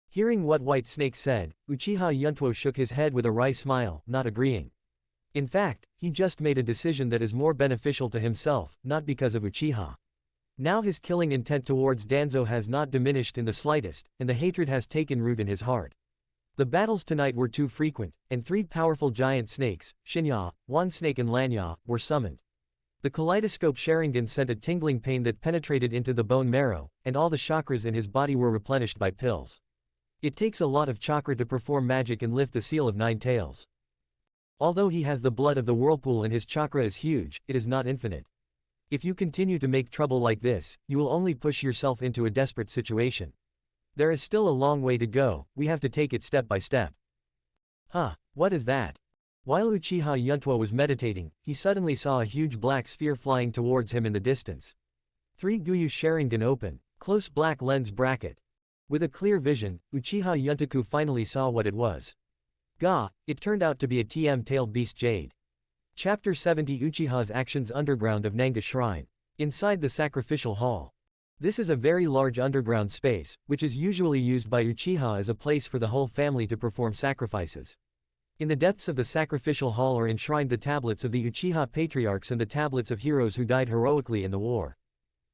Speaker 2: Hearing what White Snake said, Uchiha Yuntuo shook his head with a wry smile, not agreeing. In fact, he just made a decision that is more beneficial to himself, not because of Uchiha. Now his killing intent towards Danzo has not diminished in the slightest, and the hatred has taken root in his heart. The battles tonight were too frequent, and 3 powerful giant snakes, Shinya, Wan Snake and Lanya, were summoned. The kaleidoscope Sharingan sent a tingling pain that penetrated into the bone marrow, and all the chakras in his body were replenished by pills. It takes a lot of chakra to perform magic and lift the seal of 9 tails. Although he has the blood of the whirlpool and his chakra is huge, it is not infinite. If you continue to make trouble like this, you will only push yourself into a desperate situation. There is still a long way to go, we have to take it step by step. Huh, what is that? While Uchiha Yuntuo was meditating, he suddenly saw a huge black sphere flying towards him in the distance. 3 Guyu Sharingan open, close black lens bracket. With a clear vision, Uchiha Yuntaku finally saw what it was. Gah, it turned out to be a TM-tailed beast jade. Chapter 70 Uchiha's Actions Underground of Nanga Shrine. Inside the sacrificial hall. This is a very large underground space, which is usually used by Uchiha as a place for the whole family to perform sacrifices. In the depths of the sacrificial hall are enshrined the tablets of the Uchiha patriarchs and the tablets of heroes who died heroically in the war.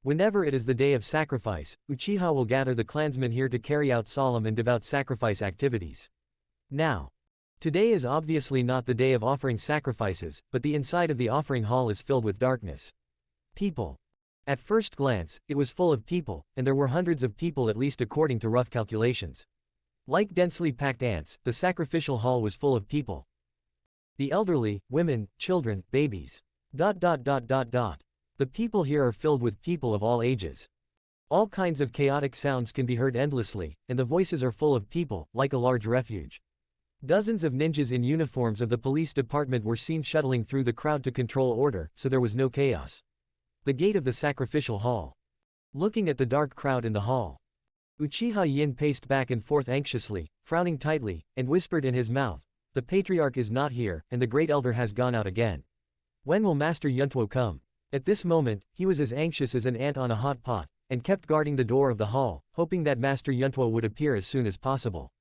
Speaker 2: Whenever it is the day of sacrifice, Uchiha will gather the clansmen here to carry out solemn and devout sacrifice activities. Now, today is obviously not the day of offering sacrifices, but the inside of the offering hall is filled with darkness. People. At first glance, it was full of people, and there were hundreds of people at least according to rough calculations. Like densely packed ants, the sacrificial hall was full of people. The elderly, women, children, babies. The people here are filled with people of all ages. All kinds of chaotic sounds can be heard endlessly, and the voices are full of people, like a large refuge. Dozens of ninjas in uniforms of the police department were seen shuttling through the crowd to control order, so there was no chaos. The gate of the sacrificial hall. Looking at the dark crowd in the hall. Uchiha Yin paced back and forth anxiously, frowning tightly, and whispered in his mouth, "The patriarch is not here, and the great elder has gone out again. When will Master Yuntuo come?" At this moment, he was as anxious as an ant on a hot pot, and kept guarding the door of the hall, hoping that Master Yuntuo would appear as soon as possible.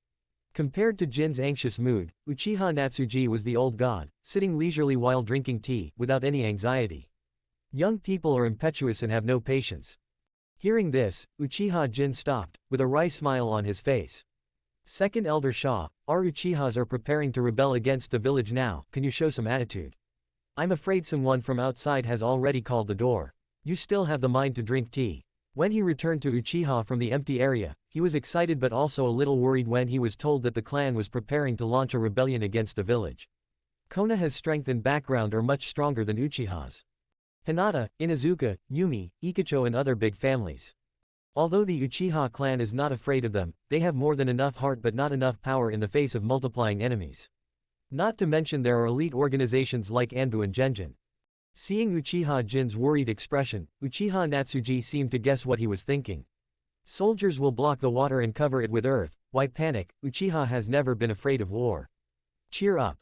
Speaker 2: Compared to Jin's anxious mood, Uchiha Natsuji was the old god, sitting leisurely while drinking tea, without any anxiety. Young people are impetuous and have no patience. Hearing this, Uchiha Jin stopped, with a wry smile on his face. Second Elder Shah, our Uchihas are preparing to rebel against the village now, can you show some attitude? I'm afraid someone from outside has already called the door. You still have the mind to drink tea. When he returned to Uchiha from the empty area, he was excited but also a little worried when he was told that the clan was preparing to launch a rebellion against the village. Konoha's strength and background are much stronger than Uchiha's. Hinata, Inuzuka, Yumi, Ikacho and other big families. Although the Uchiha clan is not afraid of them, they have more than enough heart but not enough power in the face of multiplying enemies. Not to mention there are elite organizations like Anbu and Genjin. Seeing Uchiha Jin's worried expression, Uchiha Natsuji seemed to guess what he was thinking. Soldiers will block the water and cover it with earth, why panic? Uchiha has never been afraid of war. Cheer up.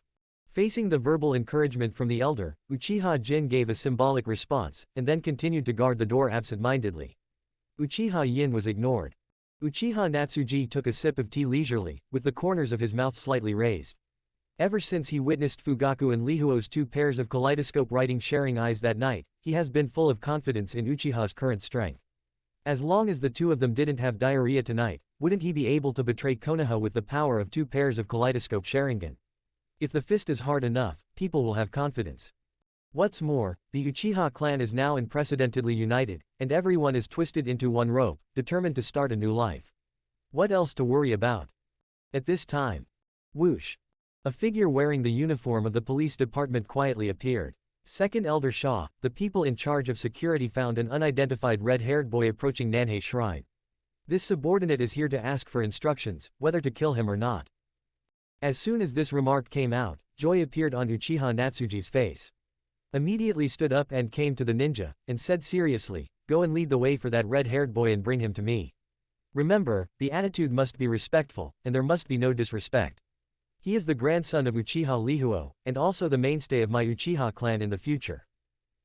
Speaker 2: Facing the verbal encouragement from the elder, Uchiha Jin gave a symbolic response, and then continued to guard the door absent-mindedly. Uchiha Yin was ignored. Uchiha Natsuji took a sip of tea leisurely, with the corners of his mouth slightly raised. Ever since he witnessed Fugaku and Lihuo's 2 pairs of kaleidoscope writing sharing eyes that night, he has been full of confidence in Uchiha's current strength. As long as the 2 of them didn't have diarrhea tonight, wouldn't he be able to betray Konoha with the power of 2 pairs of kaleidoscope Sharingan? If the fist is hard enough, people will have confidence. What's more, the Uchiha clan is now unprecedentedly united, and everyone is twisted into one rope, determined to start a new life. What else to worry about? At this time, whoosh! A figure wearing the uniform of the police department quietly appeared. Second Elder Shah, the people in charge of security found an unidentified red-haired boy approaching Nanhei Shrine. This subordinate is here to ask for instructions, whether to kill him or not. As soon as this remark came out, joy appeared on Uchiha Natsuji's face. Immediately stood up and came to the ninja, and said seriously, "Go and lead the way for that red-haired boy and bring him to me. Remember, the attitude must be respectful, and there must be no disrespect. He is the grandson of Uchiha Lihuo, and also the mainstay of my Uchiha clan in the future.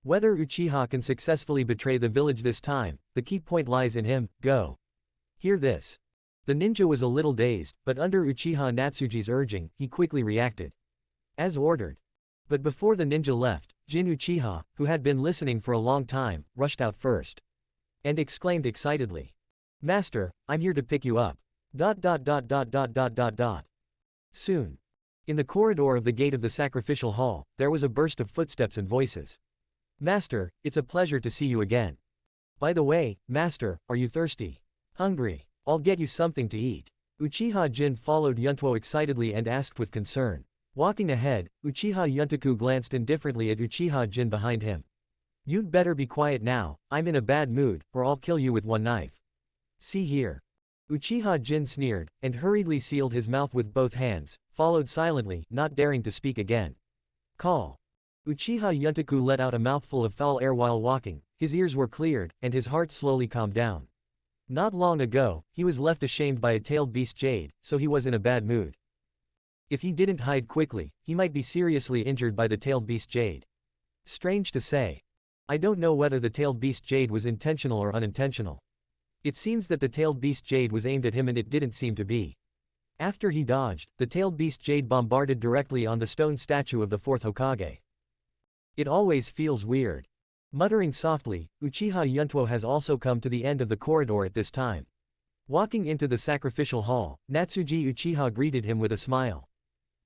Speaker 2: Whether Uchiha can successfully betray the village this time, the key point lies in him. Go." Hear this. The ninja was a little dazed, but under Uchiha Natsuji's urging, he quickly reacted. As ordered. But before the ninja left, Jin Uchiha, who had been listening for a long time, rushed out first. And exclaimed excitedly. "Master, I'm here to pick you up. Soon. In the corridor of the gate of the sacrificial hall, there was a burst of footsteps and voices. Master, it's a pleasure to see you again. By the way, Master, are you thirsty? Hungry? I'll get you something to eat. Uchiha Jin followed Yuntuo excitedly and asked with concern. Walking ahead, Uchiha Yuntaku glanced indifferently at Uchiha Jin behind him. You'd better be quiet now, I'm in a bad mood, or I'll kill you with one knife. See here. Uchiha Jin sneered, and hurriedly sealed his mouth with both hands, followed silently, not daring to speak again. Call. Uchiha Yuntaku let out a mouthful of foul air while walking, his ears were cleared, and his heart slowly calmed down. Not long ago, he was left ashamed by a tailed beast Jade, so he was in a bad mood. If he didn't hide quickly, he might be seriously injured by the tailed beast Jade. Strange to say. I don't know whether the tailed beast Jade was intentional or unintentional. It seems that the tailed beast Jade was aimed at him and it didn't seem to be. After he dodged, the tailed beast Jade bombarded directly on the stone statue of the fourth Hokage. It always feels weird. Muttering softly, Uchiha Yuntuo has also come to the end of the corridor at this time. Walking into the sacrificial hall, Natsuji Uchiha greeted him with a smile.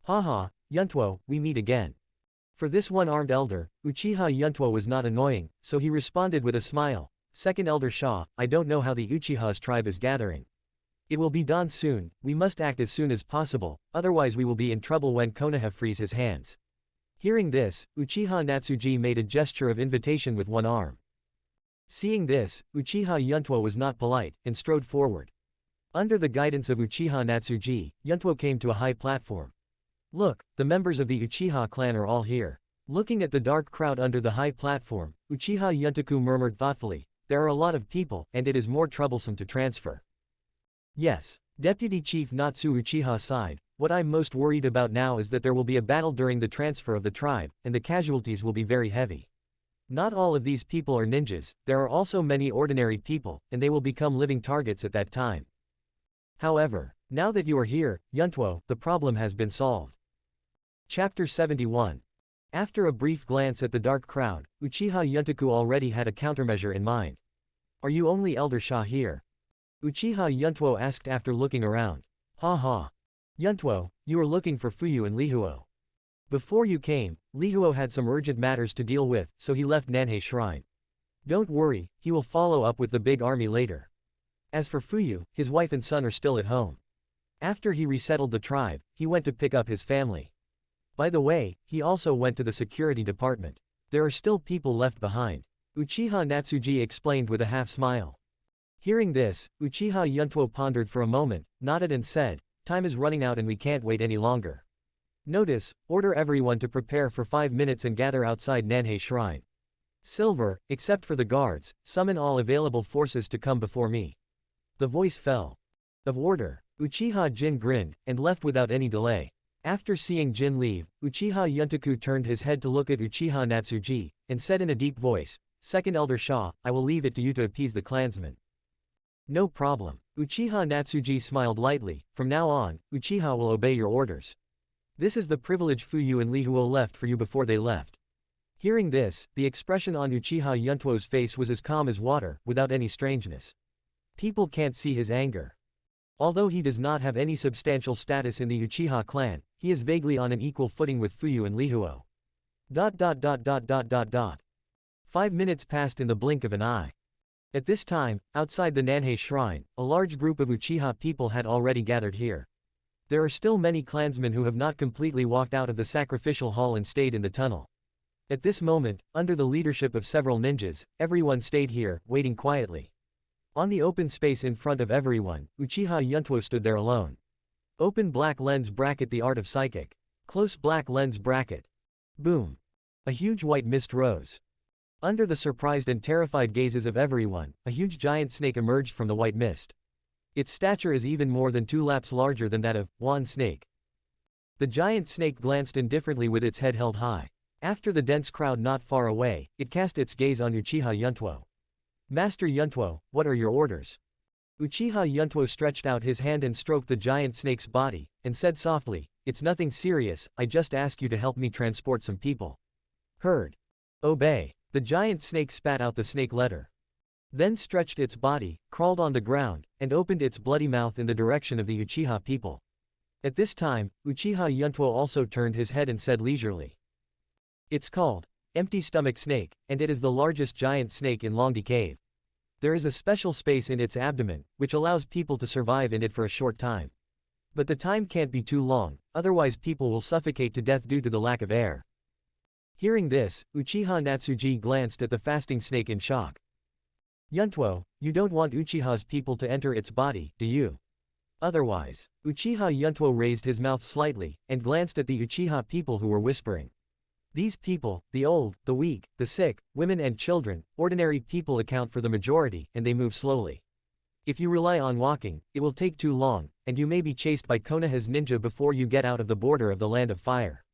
Speaker 2: Haha, Yuntuo, we meet again. For this one-armed elder, Uchiha Yuntuo was not annoying, so he responded with a smile. Second Elder Shah, I don't know how the Uchiha's tribe is gathering. It will be dawn soon, we must act as soon as possible, otherwise we will be in trouble when Konoha frees his hands. Hearing this, Uchiha Natsuji made a gesture of invitation with one arm. Seeing this, Uchiha Yuntuo was not polite, and strode forward. Under the guidance of Uchiha Natsuji, Yuntuo came to a high platform. Look, the members of the Uchiha clan are all here. Looking at the dark crowd under the high platform, Uchiha Yuntaku murmured thoughtfully, there are a lot of people, and it is more troublesome to transfer. Yes. Deputy Chief Natsu Uchiha sighed, what I'm most worried about now is that there will be a battle during the transfer of the tribe, and the casualties will be very heavy. Not all of these people are ninjas, there are also many ordinary people, and they will become living targets at that time. However, now that you are here, Yuntuo, the problem has been solved. Chapter 71. After a brief glance at the dark crowd, Uchiha Yuntaku already had a countermeasure in mind. Are you only Elder Shah here? Uchiha Yuntuo asked after looking around. Ha. Yuntuo, you are looking for Fuyu and Lihuo. Before you came, Lihuo had some urgent matters to deal with, so he left Nanhei Shrine. Don't worry, he will follow up with the big army later. As for Fuyu, his wife and son are still at home. After he resettled the tribe, he went to pick up his family. By the way, he also went to the security department. There are still people left behind. Uchiha Natsuji explained with a half-smile. Hearing this, Uchiha Yuntuo pondered for a moment, nodded and said, time is running out and we can't wait any longer. Notice, order everyone to prepare for 5 minutes and gather outside Nanhei Shrine. Silver, except for the guards, summon all available forces to come before me. The voice fell. Of order. Uchiha Jin grinned, and left without any delay. After seeing Jin leave, Uchiha Yuntaku turned his head to look at Uchiha Natsuji, and said in a deep voice, Second Elder Shah, I will leave it to you to appease the clansmen. No problem. Uchiha Natsuji smiled lightly, from now on, Uchiha will obey your orders. This is the privilege Fuyu and Lihuo left for you before they left. Hearing this, the expression on Uchiha Yuntuo's face was as calm as water, without any strangeness. People can't see his anger. Although he does not have any substantial status in the Uchiha clan, he is vaguely on an equal footing with Fuyu and Lihuo. 5 minutes passed in the blink of an eye. At this time, outside the Nanhei Shrine, a large group of Uchiha people had already gathered here. There are still many clansmen who have not completely walked out of the sacrificial hall and stayed in the tunnel. At this moment, under the leadership of several ninjas, everyone stayed here, waiting quietly. On the open space in front of everyone, Uchiha Yuntuo stood there alone. Open black lens bracket, the art of psychic. Close black lens bracket. Boom. A huge white mist rose. Under the surprised and terrified gazes of everyone, a huge giant snake emerged from the white mist. Its stature is even more than 2 laps larger than that of one snake. The giant snake glanced indifferently with its head held high. After the dense crowd not far away, it cast its gaze on Uchiha Yuntuo. Master Yuntuo, what are your orders? Uchiha Yuntuo stretched out his hand and stroked the giant snake's body, and said softly, it's nothing serious, I just ask you to help me transport some people. Heard. Obey. The giant snake spat out the snake letter. Then stretched its body, crawled on the ground, and opened its bloody mouth in the direction of the Uchiha people. At this time, Uchiha Yuntuo also turned his head and said leisurely. It's called empty stomach snake, and it is the largest giant snake in Longdi Cave. There is a special space in its abdomen, which allows people to survive in it for a short time. But the time can't be too long, otherwise people will suffocate to death due to the lack of air. Hearing this, Uchiha Natsuji glanced at the fasting snake in shock. Yuntuo, you don't want Uchiha's people to enter its body, do you? Otherwise, Uchiha Yuntuo raised his mouth slightly, and glanced at the Uchiha people who were whispering. These people, the old, the weak, the sick, women and children, ordinary people account for the majority, and they move slowly. If you rely on walking, it will take too long, and you may be chased by Konoha's ninja before you get out of the border of the land of fire.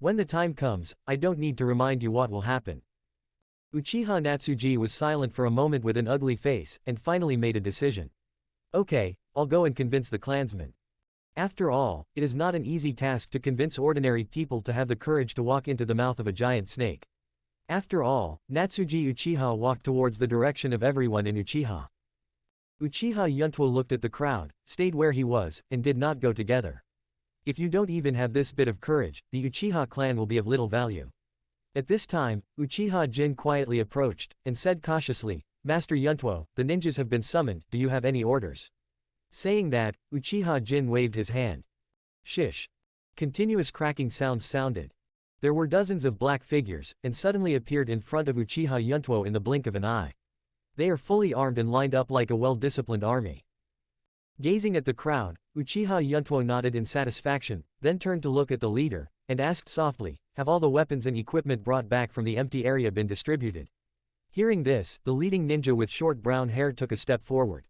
Speaker 2: When the time comes, I don't need to remind you what will happen. Uchiha Natsuji was silent for a moment with an ugly face, and finally made a decision. Okay, I'll go and convince the clansmen. After all, it is not an easy task to convince ordinary people to have the courage to walk into the mouth of a giant snake. After all, Natsuji Uchiha walked towards the direction of everyone in Uchiha. Uchiha Yuntuo looked at the crowd, stayed where he was, and did not go together. If you don't even have this bit of courage, the Uchiha clan will be of little value. At this time, Uchiha Jin quietly approached, and said cautiously, Master Yuntuo, the ninjas have been summoned, do you have any orders? Saying that, Uchiha Jin waved his hand. Shish. Continuous cracking sounds sounded. There were dozens of black figures, and suddenly appeared in front of Uchiha Yuntuo in the blink of an eye. They are fully armed and lined up like a well-disciplined army. Gazing at the crowd, Uchiha Yuntuo nodded in satisfaction, then turned to look at the leader, and asked softly, have all the weapons and equipment brought back from the empty area been distributed? Hearing this, the leading ninja with short brown hair took a step forward.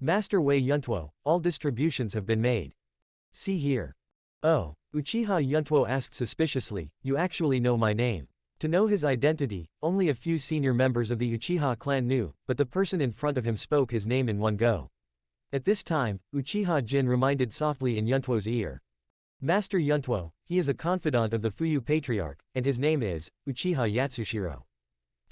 Speaker 2: Master Wei Yuntuo, all distributions have been made. See here. Oh, Uchiha Yuntuo asked suspiciously, you actually know my name. To know his identity, only a few senior members of the Uchiha clan knew, but the person in front of him spoke his name in one go. At this time, Uchiha Jin reminded softly in Yuntuo's ear. Master Yuntuo, he is a confidant of the Fuyu Patriarch, and his name is Uchiha Yatsushiro.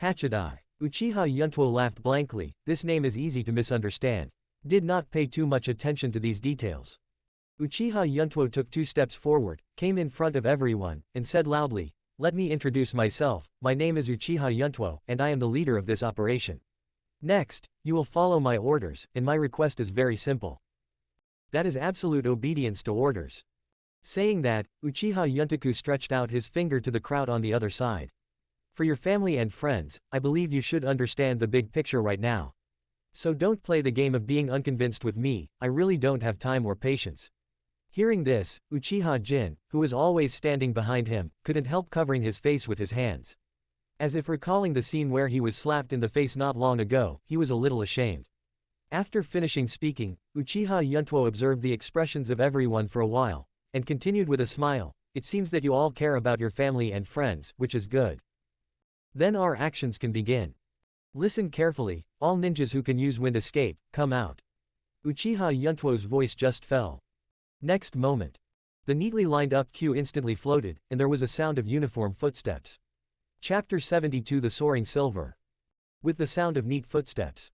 Speaker 2: Hachidai. Uchiha Yuntuo laughed blankly, this name is easy to misunderstand. Did not pay too much attention to these details. Uchiha Yuntuo took 2 steps forward, came in front of everyone, and said loudly, let me introduce myself, my name is Uchiha Yuntuo, and I am the leader of this operation. Next, you will follow my orders, and my request is very simple. That is absolute obedience to orders. Saying that, Uchiha Yuntaku stretched out his finger to the crowd on the other side. For your family and friends, I believe you should understand the big picture right now. So don't play the game of being unconvinced with me, I really don't have time or patience. Hearing this, Uchiha Jin, who was always standing behind him, couldn't help covering his face with his hands. As if recalling the scene where he was slapped in the face not long ago, he was a little ashamed. After finishing speaking, Uchiha Yuntuo observed the expressions of everyone for a while, and continued with a smile, it seems that you all care about your family and friends, which is good. Then our actions can begin. Listen carefully, all ninjas who can use wind escape, come out. Uchiha Yuntuo's voice just fell. Next moment. The neatly lined up queue instantly floated, and there was a sound of uniform footsteps. Chapter 72 The Soaring Silver. With the sound of neat footsteps.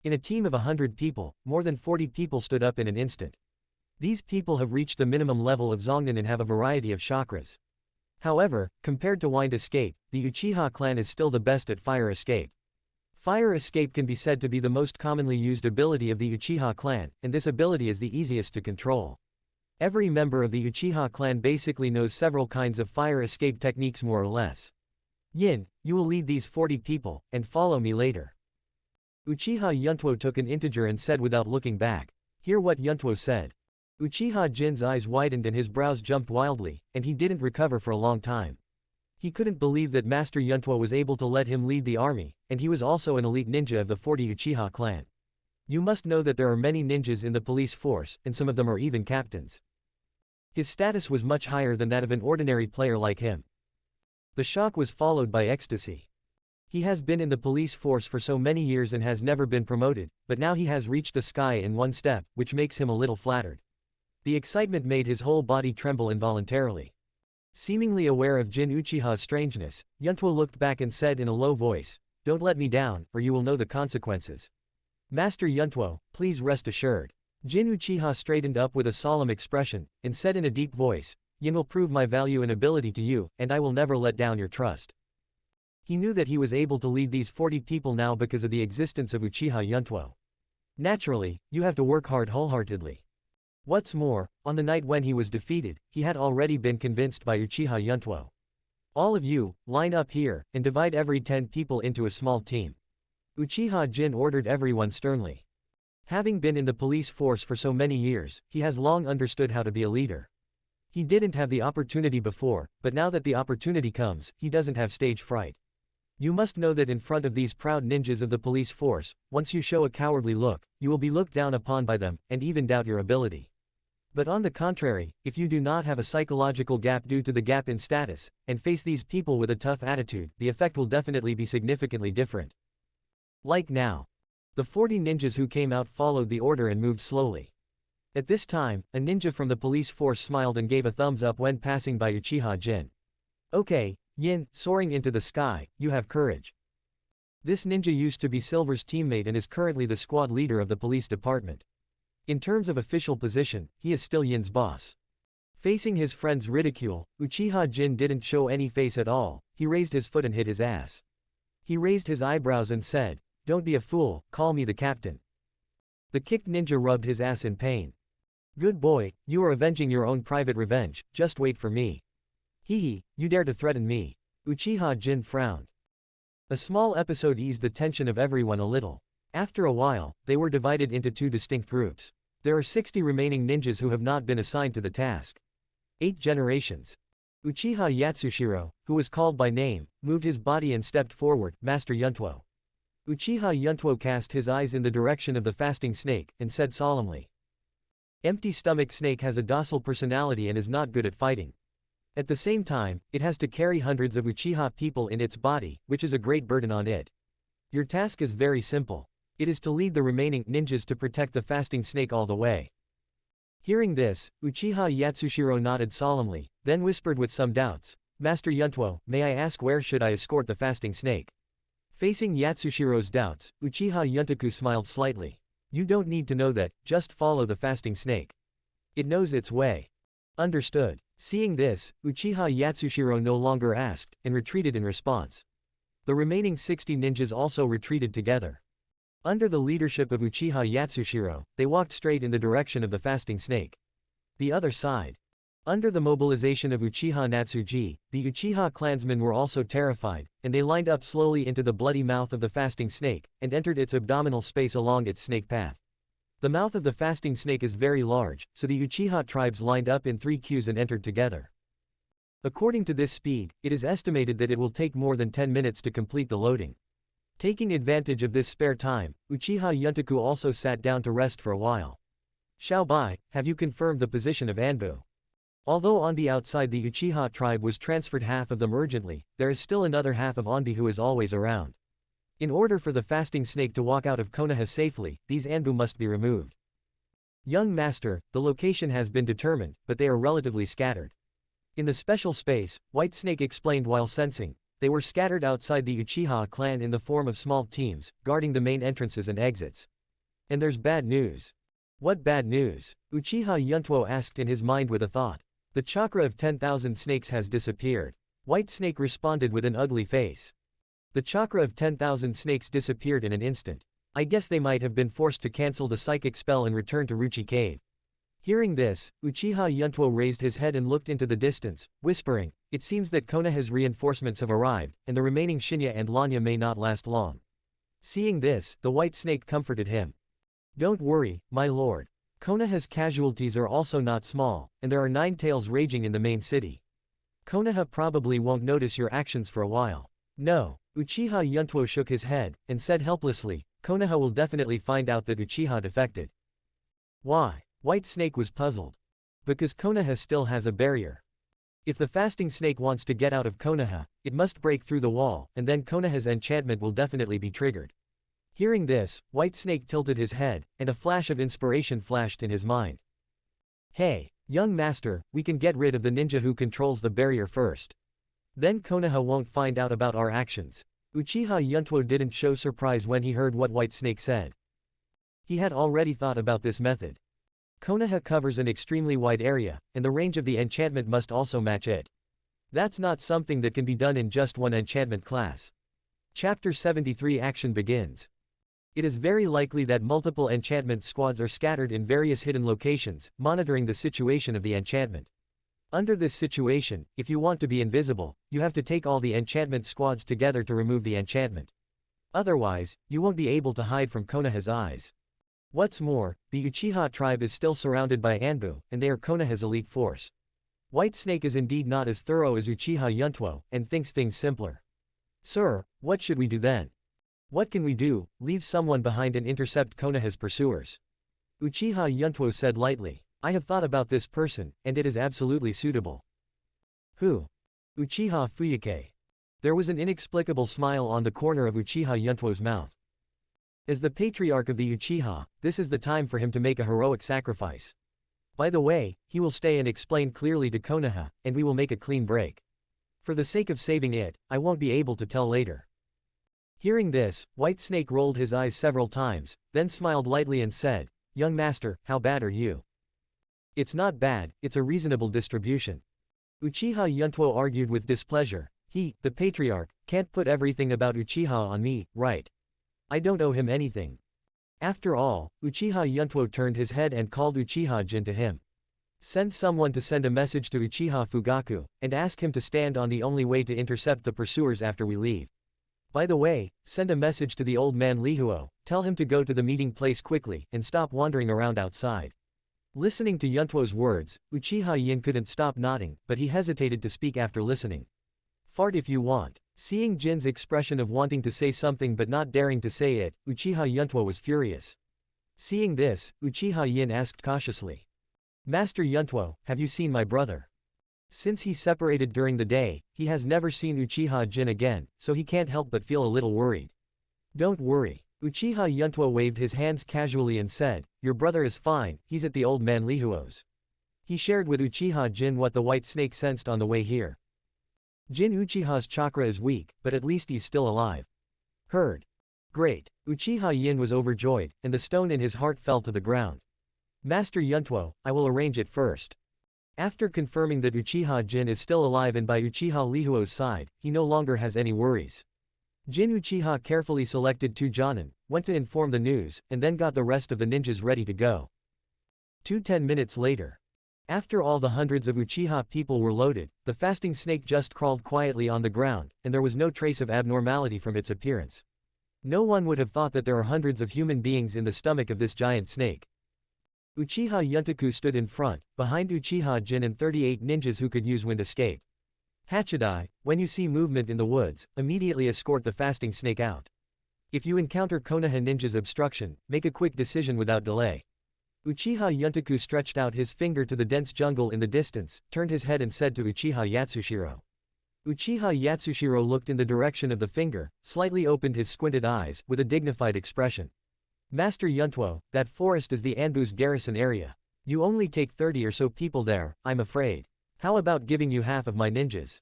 Speaker 2: In a team of 100 people, more than 40 people stood up in an instant. These people have reached the minimum level of Zongnan and have a variety of chakras. However, compared to wind escape, the Uchiha clan is still the best at fire escape. Fire escape can be said to be the most commonly used ability of the Uchiha clan, and this ability is the easiest to control. Every member of the Uchiha clan basically knows several kinds of fire escape techniques more or less. Yin, you will lead these 40 people, and follow me later. Uchiha Yuntuo took an integer and said without looking back. Hear what Yuntuo said. Uchiha Jin's eyes widened and his brows jumped wildly, and he didn't recover for a long time. He couldn't believe that Master Yuntuo was able to let him lead the army, and he was also an elite ninja of the 40 Uchiha clan. You must know that there are many ninjas in the police force, and some of them are even captains. His status was much higher than that of an ordinary player like him. The shock was followed by ecstasy. He has been in the police force for so many years and has never been promoted, but now he has reached the sky in one step, which makes him a little flattered. The excitement made his whole body tremble involuntarily. Seemingly aware of Jin Uchiha's strangeness, Yuntuo looked back and said in a low voice, "Don't let me down, or you will know the consequences. Master Yuntuo, please rest assured. Jin Uchiha straightened up with a solemn expression, and said in a deep voice, Yin will prove my value and ability to you, and I will never let down your trust. He knew that he was able to lead these 40 people now because of the existence of Uchiha Yuntuo. Naturally, you have to work hard wholeheartedly. What's more, on the night when he was defeated, he had already been convinced by Uchiha Yuntuo. All of you, line up here, and divide every 10 people into a small team. Uchiha Jin ordered everyone sternly. Having been in the police force for so many years, he has long understood how to be a leader. He didn't have the opportunity before, but now that the opportunity comes, he doesn't have stage fright. You must know that in front of these proud ninjas of the police force, once you show a cowardly look, you will be looked down upon by them, and even doubt your ability. But on the contrary, if you do not have a psychological gap due to the gap in status, and face these people with a tough attitude, the effect will definitely be significantly different. Like now. The 40 ninjas who came out followed the order and moved slowly. At this time, a ninja from the police force smiled and gave a thumbs up when passing by Uchiha Jin. Okay, Yin, soaring into the sky, you have courage. This ninja used to be Silver's teammate and is currently the squad leader of the police department. In terms of official position, he is still Yin's boss. Facing his friend's ridicule, Uchiha Jin didn't show any face at all. He raised his foot and hit his ass. He raised his eyebrows and said, Don't be a fool, call me the captain. The kicked ninja rubbed his ass in pain. Good boy, you are avenging your own private revenge, just wait for me. Hee, you dare to threaten me. Uchiha Jin frowned. A small episode eased the tension of everyone a little. After a while, they were divided into 2 distinct groups. There are 60 remaining ninjas who have not been assigned to the task. 8 generations. Uchiha Yatsushiro, who was called by name, moved his body and stepped forward, Master Yuntuo. Uchiha Yuntuo cast his eyes in the direction of the fasting snake, and said solemnly. Empty stomach snake has a docile personality and is not good at fighting. At the same time, it has to carry hundreds of Uchiha people in its body, which is a great burden on it. Your task is very simple. It is to lead the remaining ninjas to protect the fasting snake all the way. Hearing this, Uchiha Yatsushiro nodded solemnly, then whispered with some doubts, Master Yuntuo, may I ask where should I escort the fasting snake? Facing Yatsushiro's doubts, Uchiha Yuntaku smiled slightly. You don't need to know that, just follow the fasting snake. It knows its way. Understood. Seeing this, Uchiha Yatsushiro no longer asked, and retreated in response. The remaining 60 ninjas also retreated together. Under the leadership of Uchiha Yatsushiro, they walked straight in the direction of the fasting snake. The other side. Under the mobilization of Uchiha Natsuji, the Uchiha clansmen were also terrified, and they lined up slowly into the bloody mouth of the fasting snake, and entered its abdominal space along its snake path. The mouth of the fasting snake is very large, so the Uchiha tribes lined up in 3 queues and entered together. According to this speed, it is estimated that it will take more than 10 minutes to complete the loading. Taking advantage of this spare time, Uchiha Yuntaku also sat down to rest for a while. Xiaobai, have you confirmed the position of Anbu? Although Ondi outside the Uchiha tribe was transferred half of them urgently, there is still another half of Ondi who is always around. In order for the fasting snake to walk out of Konoha safely, these Anbu must be removed. Young master, the location has been determined, but they are relatively scattered. In the special space, White Snake explained while sensing, they were scattered outside the Uchiha clan in the form of small teams, guarding the main entrances and exits. And there's bad news. What bad news? Uchiha Yuntuo asked in his mind with a thought. The chakra of 10,000 snakes has disappeared. White Snake responded with an ugly face. The chakra of 10,000 snakes disappeared in an instant. I guess they might have been forced to cancel the psychic spell and return to Ryūchi Cave. Hearing this, Uchiha Yuntuo raised his head and looked into the distance, whispering, it seems that Konoha's reinforcements have arrived, and the remaining Shinya and Lanya may not last long. Seeing this, the White Snake comforted him. Don't worry, my lord. Konoha's casualties are also not small, and there are 9 tails raging in the main city. Konoha probably won't notice your actions for a while. No. Uchiha Yuntuo shook his head, and said helplessly, Konoha will definitely find out that Uchiha defected. Why? White Snake was puzzled. Because Konoha still has a barrier. If the fasting snake wants to get out of Konoha, it must break through the wall, and then Konoha's enchantment will definitely be triggered. Hearing this, White Snake tilted his head, and a flash of inspiration flashed in his mind. Hey, young master, we can get rid of the ninja who controls the barrier first. Then Konoha won't find out about our actions. Uchiha Yuntuo didn't show surprise when he heard what White Snake said. He had already thought about this method. Konoha covers an extremely wide area, and the range of the enchantment must also match it. That's not something that can be done in just one enchantment class. Chapter 73 Action begins. It is very likely that multiple enchantment squads are scattered in various hidden locations, monitoring the situation of the enchantment. Under this situation, if you want to be invisible, you have to take all the enchantment squads together to remove the enchantment. Otherwise, you won't be able to hide from Konoha's eyes. What's more, the Uchiha tribe is still surrounded by Anbu, and they are Konoha's elite force. White Snake is indeed not as thorough as Uchiha Yuntuo, and thinks things simpler. Sir, what should we do then? What can we do? Leave someone behind and intercept Konoha's pursuers. Uchiha Yuntuo said lightly. I have thought about this person, and it is absolutely suitable. Who? Uchiha Fuyuke. There was an inexplicable smile on the corner of Uchiha Yuntuo's mouth. As the patriarch of the Uchiha, this is the time for him to make a heroic sacrifice. By the way, he will stay and explain clearly to Konoha, and we will make a clean break. For the sake of saving it, I won't be able to tell later. Hearing this, White Snake rolled his eyes several times, then smiled lightly and said, Young master, how bad are you? It's not bad, it's a reasonable distribution. Uchiha Yuntuo argued with displeasure. He, the patriarch, can't put everything about Uchiha on me, right? I don't owe him anything. After all, Uchiha Yuntuo turned his head and called Uchiha Jin to him. Send someone to send a message to Uchiha Fugaku, and ask him to stand on the only way to intercept the pursuers after we leave. By the way, send a message to the old man Lihuo, tell him to go to the meeting place quickly, and stop wandering around outside. Listening to Yuntuo's words, Uchiha Yin couldn't stop nodding, but he hesitated to speak after listening. Fart if you want. Seeing Jin's expression of wanting to say something but not daring to say it, Uchiha Yuntuo was furious. Seeing this, Uchiha Yin asked cautiously. Master Yuntuo, have you seen my brother? Since he separated during the day, he has never seen Uchiha Jin again, so he can't help but feel a little worried. Don't worry. Uchiha Yuntuo waved his hands casually and said, Your brother is fine, he's at the old man Lihuo's. He shared with Uchiha Jin what the White Snake sensed on the way here. Jin Uchiha's chakra is weak, but at least he's still alive. Heard. Great. Uchiha Yin was overjoyed, and the stone in his heart fell to the ground. Master Yuntuo, I will arrange it first. After confirming that Uchiha Jin is still alive and by Uchiha Lihuo's side, he no longer has any worries. Jin Uchiha carefully selected 2 Jonin, went to inform the news, and then got the rest of the ninjas ready to go. 10 minutes later. After all the hundreds of Uchiha people were loaded, the fasting snake just crawled quietly on the ground, and there was no trace of abnormality from its appearance. No one would have thought that there are hundreds of human beings in the stomach of this giant snake. Uchiha Yuntaku stood in front, behind Uchiha Jin and 38 ninjas who could use wind escape. Hachidai, when you see movement in the woods, immediately escort the fasting snake out. If you encounter Konoha ninjas' obstruction, make a quick decision without delay. Uchiha Yuntaku stretched out his finger to the dense jungle in the distance, turned his head and said to Uchiha Yatsushiro. Uchiha Yatsushiro looked in the direction of the finger, slightly opened his squinted eyes, with a dignified expression. Master Yuntuo, that forest is the Anbu's garrison area. You only take 30 or so people there, I'm afraid. How about giving you half of my ninjas?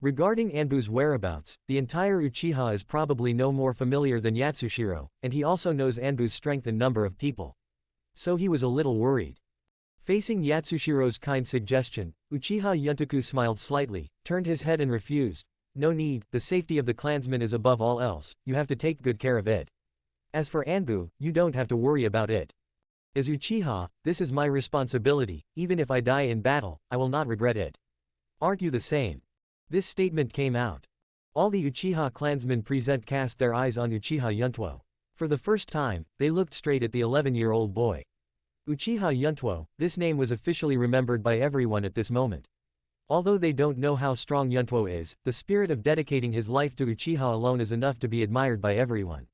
Speaker 2: Regarding Anbu's whereabouts, the entire Uchiha is probably no more familiar than Yatsushiro, and he also knows Anbu's strength and number of people. So he was a little worried. Facing Yatsushiro's kind suggestion, Uchiha Yuntaku smiled slightly, turned his head and refused. No need, the safety of the clansmen is above all else, you have to take good care of it. As for Anbu, you don't have to worry about it. As Uchiha, this is my responsibility, even if I die in battle, I will not regret it. Aren't you the same? This statement came out. All the Uchiha clansmen present cast their eyes on Uchiha Yuntuo. For the first time, they looked straight at the 11-year-old boy. Uchiha Yuntuo, this name was officially remembered by everyone at this moment. Although they don't know how strong Yuntuo is, the spirit of dedicating his life to Uchiha alone is enough to be admired by everyone.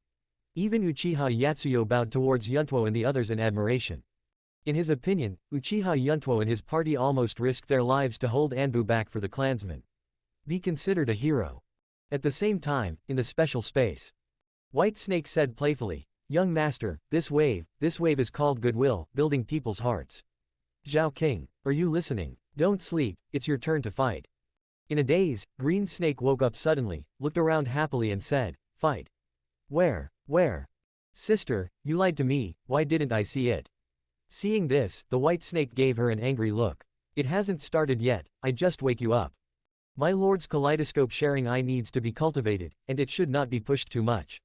Speaker 2: Even Uchiha Yatsuyo bowed towards Yuntuo and the others in admiration. In his opinion, Uchiha Yuntuo and his party almost risked their lives to hold Anbu back for the clansmen. Be considered a hero. At the same time, in the special space, White Snake said playfully, Young master, this wave is called goodwill, building people's hearts. Xiaoqing, are you listening? Don't sleep, it's your turn to fight. In a daze, Green Snake woke up suddenly, looked around happily and said, Fight. Where? Sister, you lied to me, why didn't I see it? Seeing this, the white snake gave her an angry look. It hasn't started yet, I just wake you up. My lord's kaleidoscope sharing eye needs to be cultivated, and it should not be pushed too much.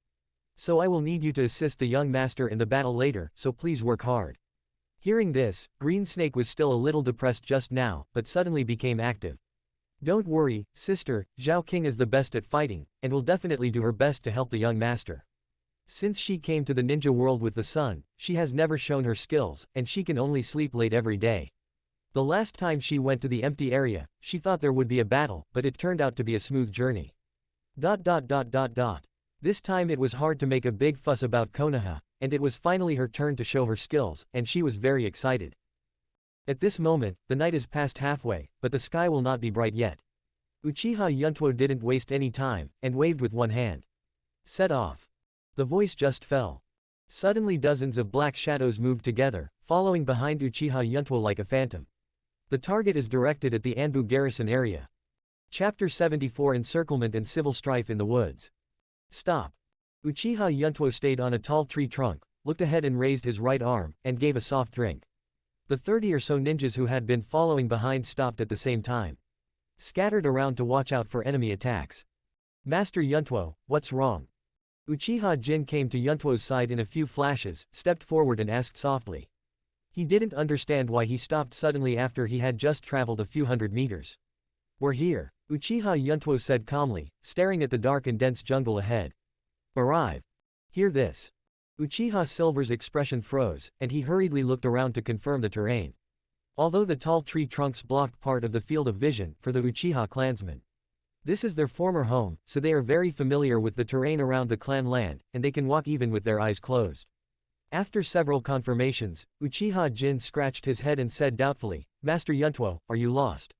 Speaker 2: So I will need you to assist the young master in the battle later, so please work hard. Hearing this, Green Snake was still a little depressed just now, but suddenly became active. Don't worry, sister, Xiaoqing is the best at fighting, and will definitely do her best to help the young master. Since she came to the ninja world with the sun, she has never shown her skills, and she can only sleep late every day. The last time she went to the empty area, she thought there would be a battle, but it turned out to be a smooth journey. This time it was hard to make a big fuss about Konoha, and it was finally her turn to show her skills, and she was very excited. At this moment, the night is past halfway, but the sky will not be bright yet. Uchiha Yuntuo didn't waste any time, and waved with one hand. Set off. The voice just fell. Suddenly dozens of black shadows moved together, following behind Uchiha Yuntuo like a phantom. The target is directed at the Anbu garrison area. Chapter 74 Encirclement and Civil Strife in the Woods. Stop. Uchiha Yuntuo stayed on a tall tree trunk, looked ahead and raised his right arm, and gave a soft drink. The 30 or so ninjas who had been following behind stopped at the same time. Scattered around to watch out for enemy attacks. Master Yuntuo, what's wrong? Uchiha Jin came to Yuntuo's side in a few flashes, stepped forward and asked softly. He didn't understand why he stopped suddenly after he had just traveled a few hundred meters. We're here, Uchiha Yuntuo said calmly, staring at the dark and dense jungle ahead. Arrive. Hear this. Uchiha Silver's expression froze, and he hurriedly looked around to confirm the terrain. Although the tall tree trunks blocked part of the field of vision for the Uchiha clansmen. This is their former home, so they are very familiar with the terrain around the clan land, and they can walk even with their eyes closed. After several confirmations, Uchiha Jin scratched his head and said doubtfully, Master Yuntuo, are you lost?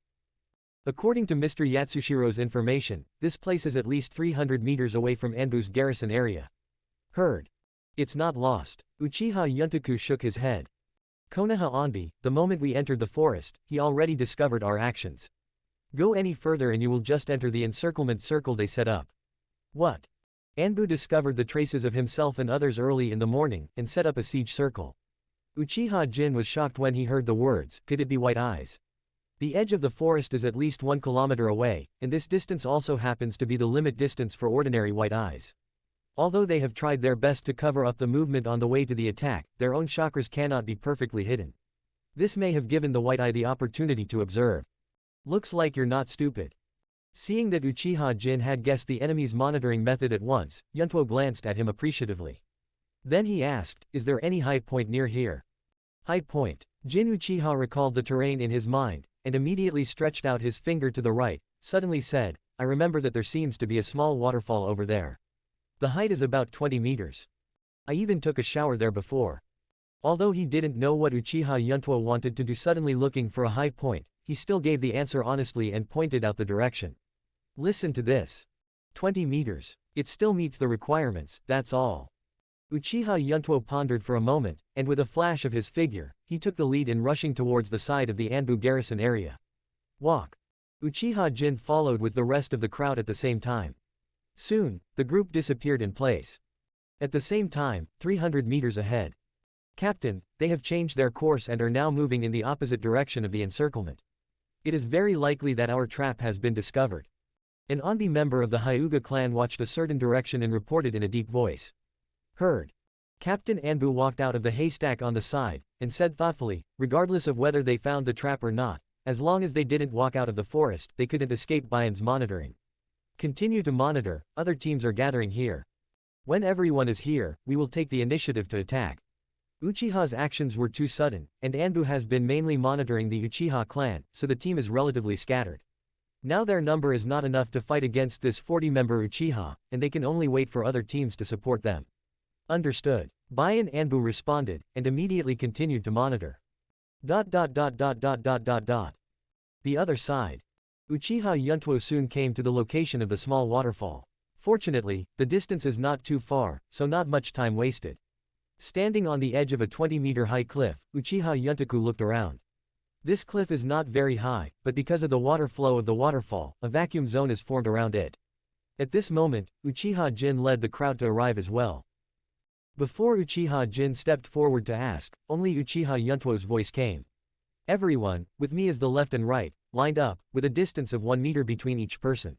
Speaker 2: According to Mr. Yatsushiro's information, this place is at least 300 meters away from Anbu's garrison area. Heard. It's not lost. Uchiha Yuntoku shook his head. Konoha Onbi, the moment we entered the forest, he already discovered our actions. Go any further and you will just enter the encirclement circle they set up. What? Anbu discovered the traces of himself and others early in the morning, and set up a siege circle. Uchiha Jin was shocked when he heard the words, could it be White Eyes? The edge of the forest is at least 1 kilometer away, and this distance also happens to be the limit distance for ordinary White Eyes. Although they have tried their best to cover up the movement on the way to the attack, their own chakras cannot be perfectly hidden. This may have given the White Eye the opportunity to observe. Looks like you're not stupid. Seeing that Uchiha Jin had guessed the enemy's monitoring method at once, Yuntuo glanced at him appreciatively. Then he asked, is there any high point near here? High point. Jin Uchiha recalled the terrain in his mind, and immediately stretched out his finger to the right, suddenly said, I remember that there seems to be a small waterfall over there. The height is about 20 meters. I even took a shower there before. Although he didn't know what Uchiha Yuntuo wanted to do suddenly looking for a high point, he still gave the answer honestly and pointed out the direction. Listen to this. 20 meters. It still meets the requirements, that's all. Uchiha Yuntuo pondered for a moment, and with a flash of his figure, he took the lead in rushing towards the side of the Anbu garrison area. Walk. Uchiha Jin followed with the rest of the crowd at the same time. Soon, the group disappeared in place. At the same time, 300 meters ahead. Captain, they have changed their course and are now moving in the opposite direction of the encirclement. It is very likely that our trap has been discovered. An Onbi member of the Hyuga clan watched a certain direction and reported in a deep voice. Heard. Captain Anbu walked out of the haystack on the side, and said thoughtfully, regardless of whether they found the trap or not, as long as they didn't walk out of the forest, they couldn't escape Bayan's monitoring. Continue to monitor, other teams are gathering here. When everyone is here, we will take the initiative to attack. Uchiha's actions were too sudden, and Anbu has been mainly monitoring the Uchiha clan, so the team is relatively scattered. Now their number is not enough to fight against this 40-member Uchiha, and they can only wait for other teams to support them. Understood. Bayan Anbu responded, and immediately continued to monitor. The other side. Uchiha Yuntuo soon came to the location of the small waterfall. Fortunately, the distance is not too far, so not much time wasted. Standing on the edge of a 20-meter high cliff, Uchiha Yuntoku looked around. This cliff is not very high, but because of the water flow of the waterfall, a vacuum zone is formed around it. At this moment, Uchiha Jin led the crowd to arrive as well. Before Uchiha Jin stepped forward to ask, only Uchiha Yuntuo's voice came. Everyone, with me is the left and right, lined up, with a distance of 1 meter between each person.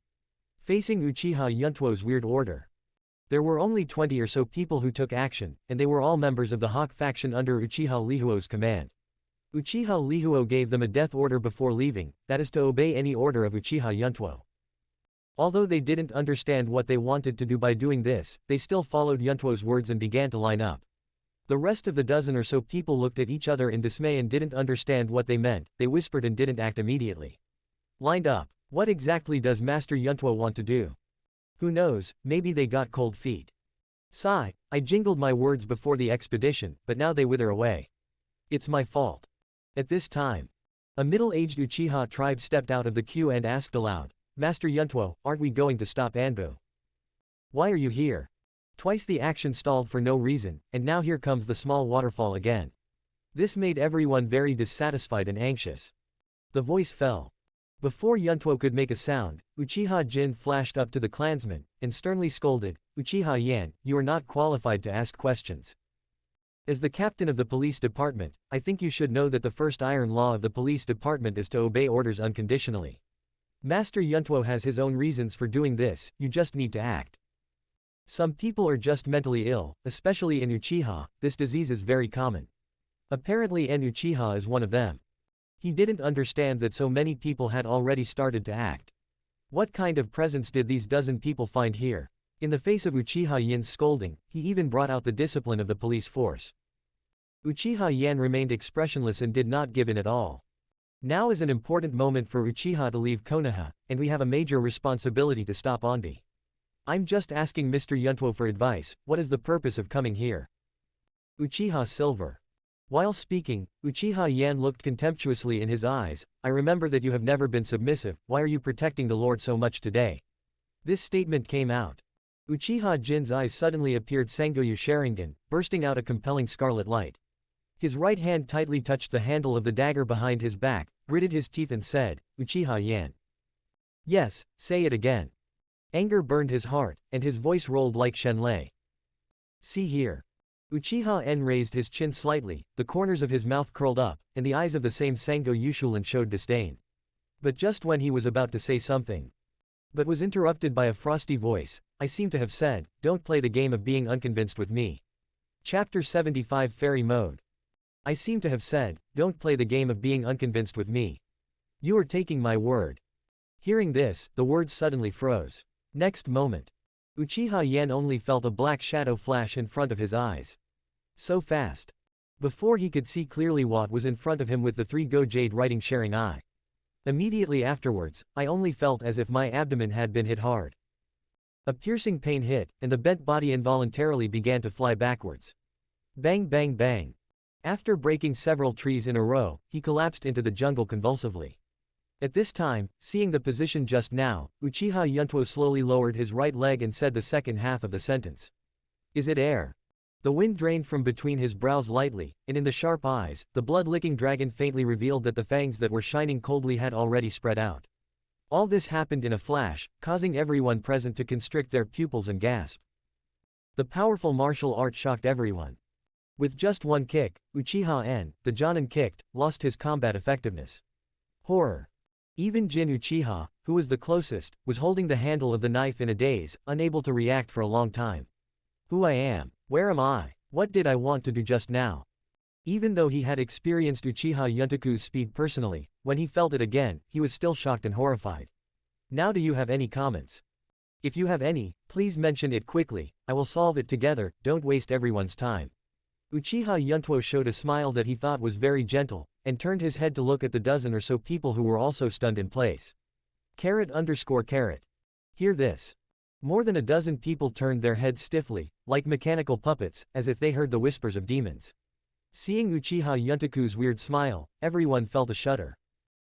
Speaker 2: Facing Uchiha Yuntuo's weird order. There were only 20 or so people who took action, and they were all members of the Hawk faction under Uchiha Lihuo's command. Uchiha Lihuo gave them a death order before leaving, that is to obey any order of Uchiha Yuntuo. Although they didn't understand what they wanted to do by doing this, they still followed Yuntuo's words and began to line up. The rest of the dozen or so people looked at each other in dismay and didn't understand what they meant, they whispered and didn't act immediately. Lined up. What exactly does Master Yuntuo want to do? Who knows, maybe they got cold feet. Sigh, I jingled my words before the expedition, but now they wither away. It's my fault. At this time, a middle-aged Uchiha tribe stepped out of the queue and asked aloud, Master Yuntuo, aren't we going to stop Anbu? Why are you here? Twice the action stalled for no reason, and now here comes the small waterfall again. This made everyone very dissatisfied and anxious. The voice fell. Before Yuntuo could make a sound, Uchiha Jin flashed up to the clansman, and sternly scolded, Uchiha Yan, you are not qualified to ask questions. As the captain of the police department, I think you should know that the first iron law of the police department is to obey orders unconditionally. Master Yuntuo has his own reasons for doing this, you just need to act. Some people are just mentally ill, especially in Uchiha, this disease is very common. Apparently Uchiha is one of them. He didn't understand that so many people had already started to act. What kind of presence did these dozen people find here? In the face of Uchiha Yan's scolding, he even brought out the discipline of the police force. Uchiha Yan remained expressionless and did not give in at all. Now is an important moment for Uchiha to leave Konoha, and we have a major responsibility to stop Onbi. I'm just asking Mr. Yuntuo for advice, what is the purpose of coming here? Uchiha Silver. While speaking, Uchiha Yan looked contemptuously in his eyes, I remember that you have never been submissive, why are you protecting the Lord so much today? This statement came out. Uchiha Jin's eyes suddenly appeared Sangoyu Sharingan, bursting out a compelling scarlet light. His right hand tightly touched the handle of the dagger behind his back, gritted his teeth and said, Uchiha Yan. Yes, say it again. Anger burned his heart, and his voice rolled like Shenlei. See here. Uchiha En raised his chin slightly, the corners of his mouth curled up, and the eyes of the same Sango Yushulan showed disdain. But just when he was about to say something, but was interrupted by a frosty voice, I seem to have said, don't play the game of being unconvinced with me. Chapter 75 Fairy Mode. I seem to have said, don't play the game of being unconvinced with me. You are taking my word. Hearing this, the words suddenly froze. Next moment, Uchiha Yan only felt a black shadow flash in front of his eyes. So fast. Before he could see clearly what was in front of him with the 3 Go Jade writing sharing eye. Immediately afterwards, I only felt as if my abdomen had been hit hard. A piercing pain hit, and the bent body involuntarily began to fly backwards. Bang bang bang. After breaking several trees in a row, he collapsed into the jungle convulsively. At this time, seeing the position just now, Uchiha Yuntuo slowly lowered his right leg and said the second half of the sentence. Is it air? The wind drained from between his brows lightly, and in the sharp eyes, the blood-licking dragon faintly revealed that the fangs that were shining coldly had already spread out. All this happened in a flash, causing everyone present to constrict their pupils and gasp. The powerful martial art shocked everyone. With just one kick, Uchiha En, the Jonin kicked, lost his combat effectiveness. Horror. Even Jin Uchiha, who was the closest, was holding the handle of the knife in a daze, unable to react for a long time. Who I am? Where am I? What did I want to do just now? Even though he had experienced Uchiha Yuntoku's speed personally, when he felt it again, he was still shocked and horrified. Now do you have any comments? If you have any, please mention it quickly, I will solve it together, don't waste everyone's time. Uchiha Yuntuo showed a smile that he thought was very gentle, and turned his head to look at the dozen or so people who were also stunned in place. _. Hear this. More than a dozen people turned their heads stiffly, like mechanical puppets, as if they heard the whispers of demons. Seeing Uchiha Yuntoku's weird smile, everyone felt a shudder.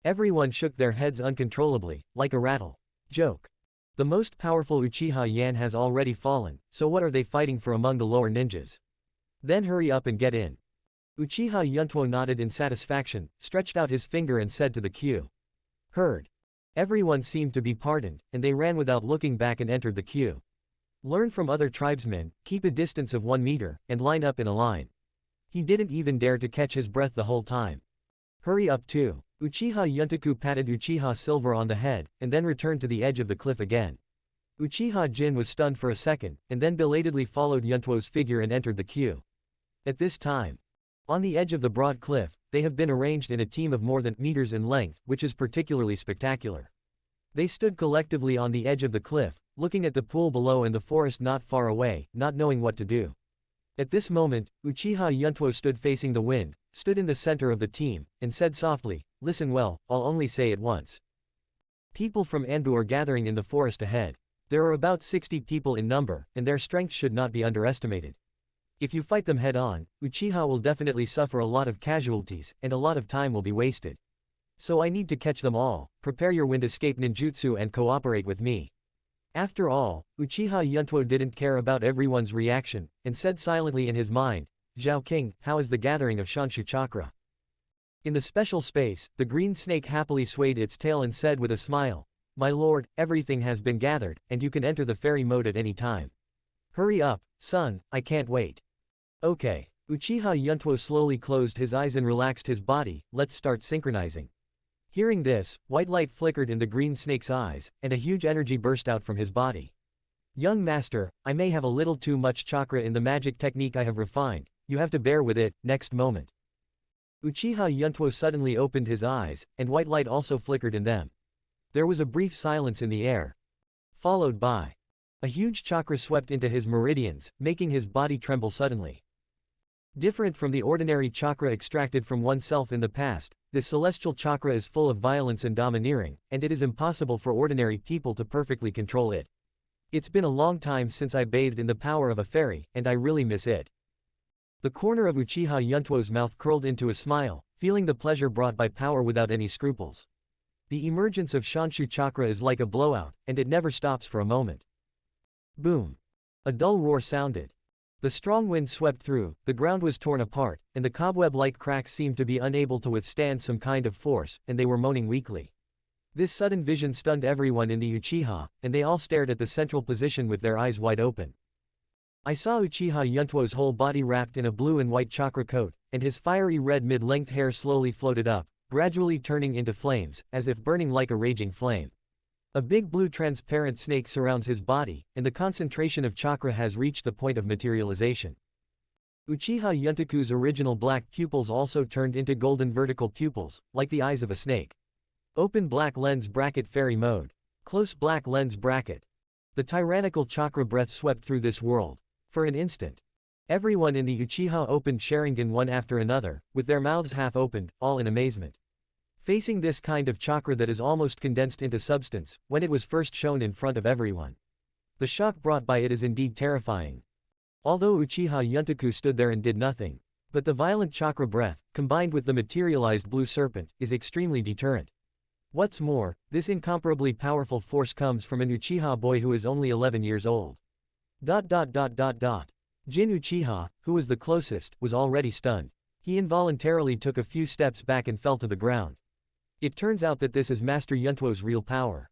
Speaker 2: Everyone shook their heads uncontrollably, like a rattle. Joke. The most powerful Uchiha Yan has already fallen, so what are they fighting for among the lower ninjas? Then hurry up and get in. Uchiha Yuntuo nodded in satisfaction, stretched out his finger and said to the queue. Heard. Everyone seemed to be pardoned, and they ran without looking back and entered the queue. Learn from other tribesmen, keep a distance of 1 meter, and line up in a line. He didn't even dare to catch his breath the whole time. Hurry up too. Uchiha Yuntoku patted Uchiha Silver on the head, and then returned to the edge of the cliff again. Uchiha Jin was stunned for a second, and then belatedly followed Yuntuo's figure and entered the queue. At this time, on the edge of the broad cliff, they have been arranged in a team of more than meters in length, which is particularly spectacular. They stood collectively on the edge of the cliff, looking at the pool below and the forest not far away, not knowing what to do. At this moment, Uchiha Yuntuo stood facing the wind, stood in the center of the team, and said softly, "Listen well, I'll only say it once. People from Anbu are gathering in the forest ahead. There are about 60 people in number, and their strength should not be underestimated. If you fight them head-on, Uchiha will definitely suffer a lot of casualties, and a lot of time will be wasted. So I need to catch them all. Prepare your wind escape ninjutsu and cooperate with me." After all, Uchiha Yuntuo didn't care about everyone's reaction, and said silently in his mind, "Xiaoqing, how is the gathering of Shanshu Chakra?" In the special space, the green snake happily swayed its tail and said with a smile, "My lord, everything has been gathered, and you can enter the fairy mode at any time. Hurry up, son, I can't wait." "Okay." Uchiha Yuntuo slowly closed his eyes and relaxed his body. "Let's start synchronizing." Hearing this, white light flickered in the green snake's eyes, and a huge energy burst out from his body. "Young master, I may have a little too much chakra in the magic technique I have refined, you have to bear with it." Next moment, Uchiha Yuntuo suddenly opened his eyes, and white light also flickered in them. There was a brief silence in the air, followed by a huge chakra swept into his meridians, making his body tremble suddenly. Different from the ordinary chakra extracted from oneself in the past, this celestial chakra is full of violence and domineering, and it is impossible for ordinary people to perfectly control it. It's been a long time since I bathed in the power of a fairy, and I really miss it. The corner of Uchiha Yuntuo's mouth curled into a smile, feeling the pleasure brought by power without any scruples. The emergence of Shanshu chakra is like a blowout, and it never stops for a moment. Boom! A dull roar sounded. The strong wind swept through, the ground was torn apart, and the cobweb-like cracks seemed to be unable to withstand some kind of force, and they were moaning weakly. This sudden vision stunned everyone in the Uchiha, and they all stared at the central position with their eyes wide open. I saw Uchiha Yuntuo's whole body wrapped in a blue and white chakra coat, and his fiery red mid-length hair slowly floated up, gradually turning into flames, as if burning like a raging flame. A big blue transparent snake surrounds his body, and the concentration of chakra has reached the point of materialization. Uchiha Yuntoku's original black pupils also turned into golden vertical pupils, like the eyes of a snake. Open black lens bracket fairy mode. Close black lens bracket. The tyrannical chakra breath swept through this world. For an instant, everyone in the Uchiha opened Sharingan one after another, with their mouths half opened, all in amazement. Facing this kind of chakra that is almost condensed into substance, when it was first shown in front of everyone, the shock brought by it is indeed terrifying. Although Uchiha Yuntoku stood there and did nothing, but the violent chakra breath, combined with the materialized blue serpent, is extremely deterrent. What's more, this incomparably powerful force comes from an Uchiha boy who is only 11 years old. Jin Uchiha, who was the closest, was already stunned. He involuntarily took a few steps back and fell to the ground. It turns out that this is Master Yuntuo's real power.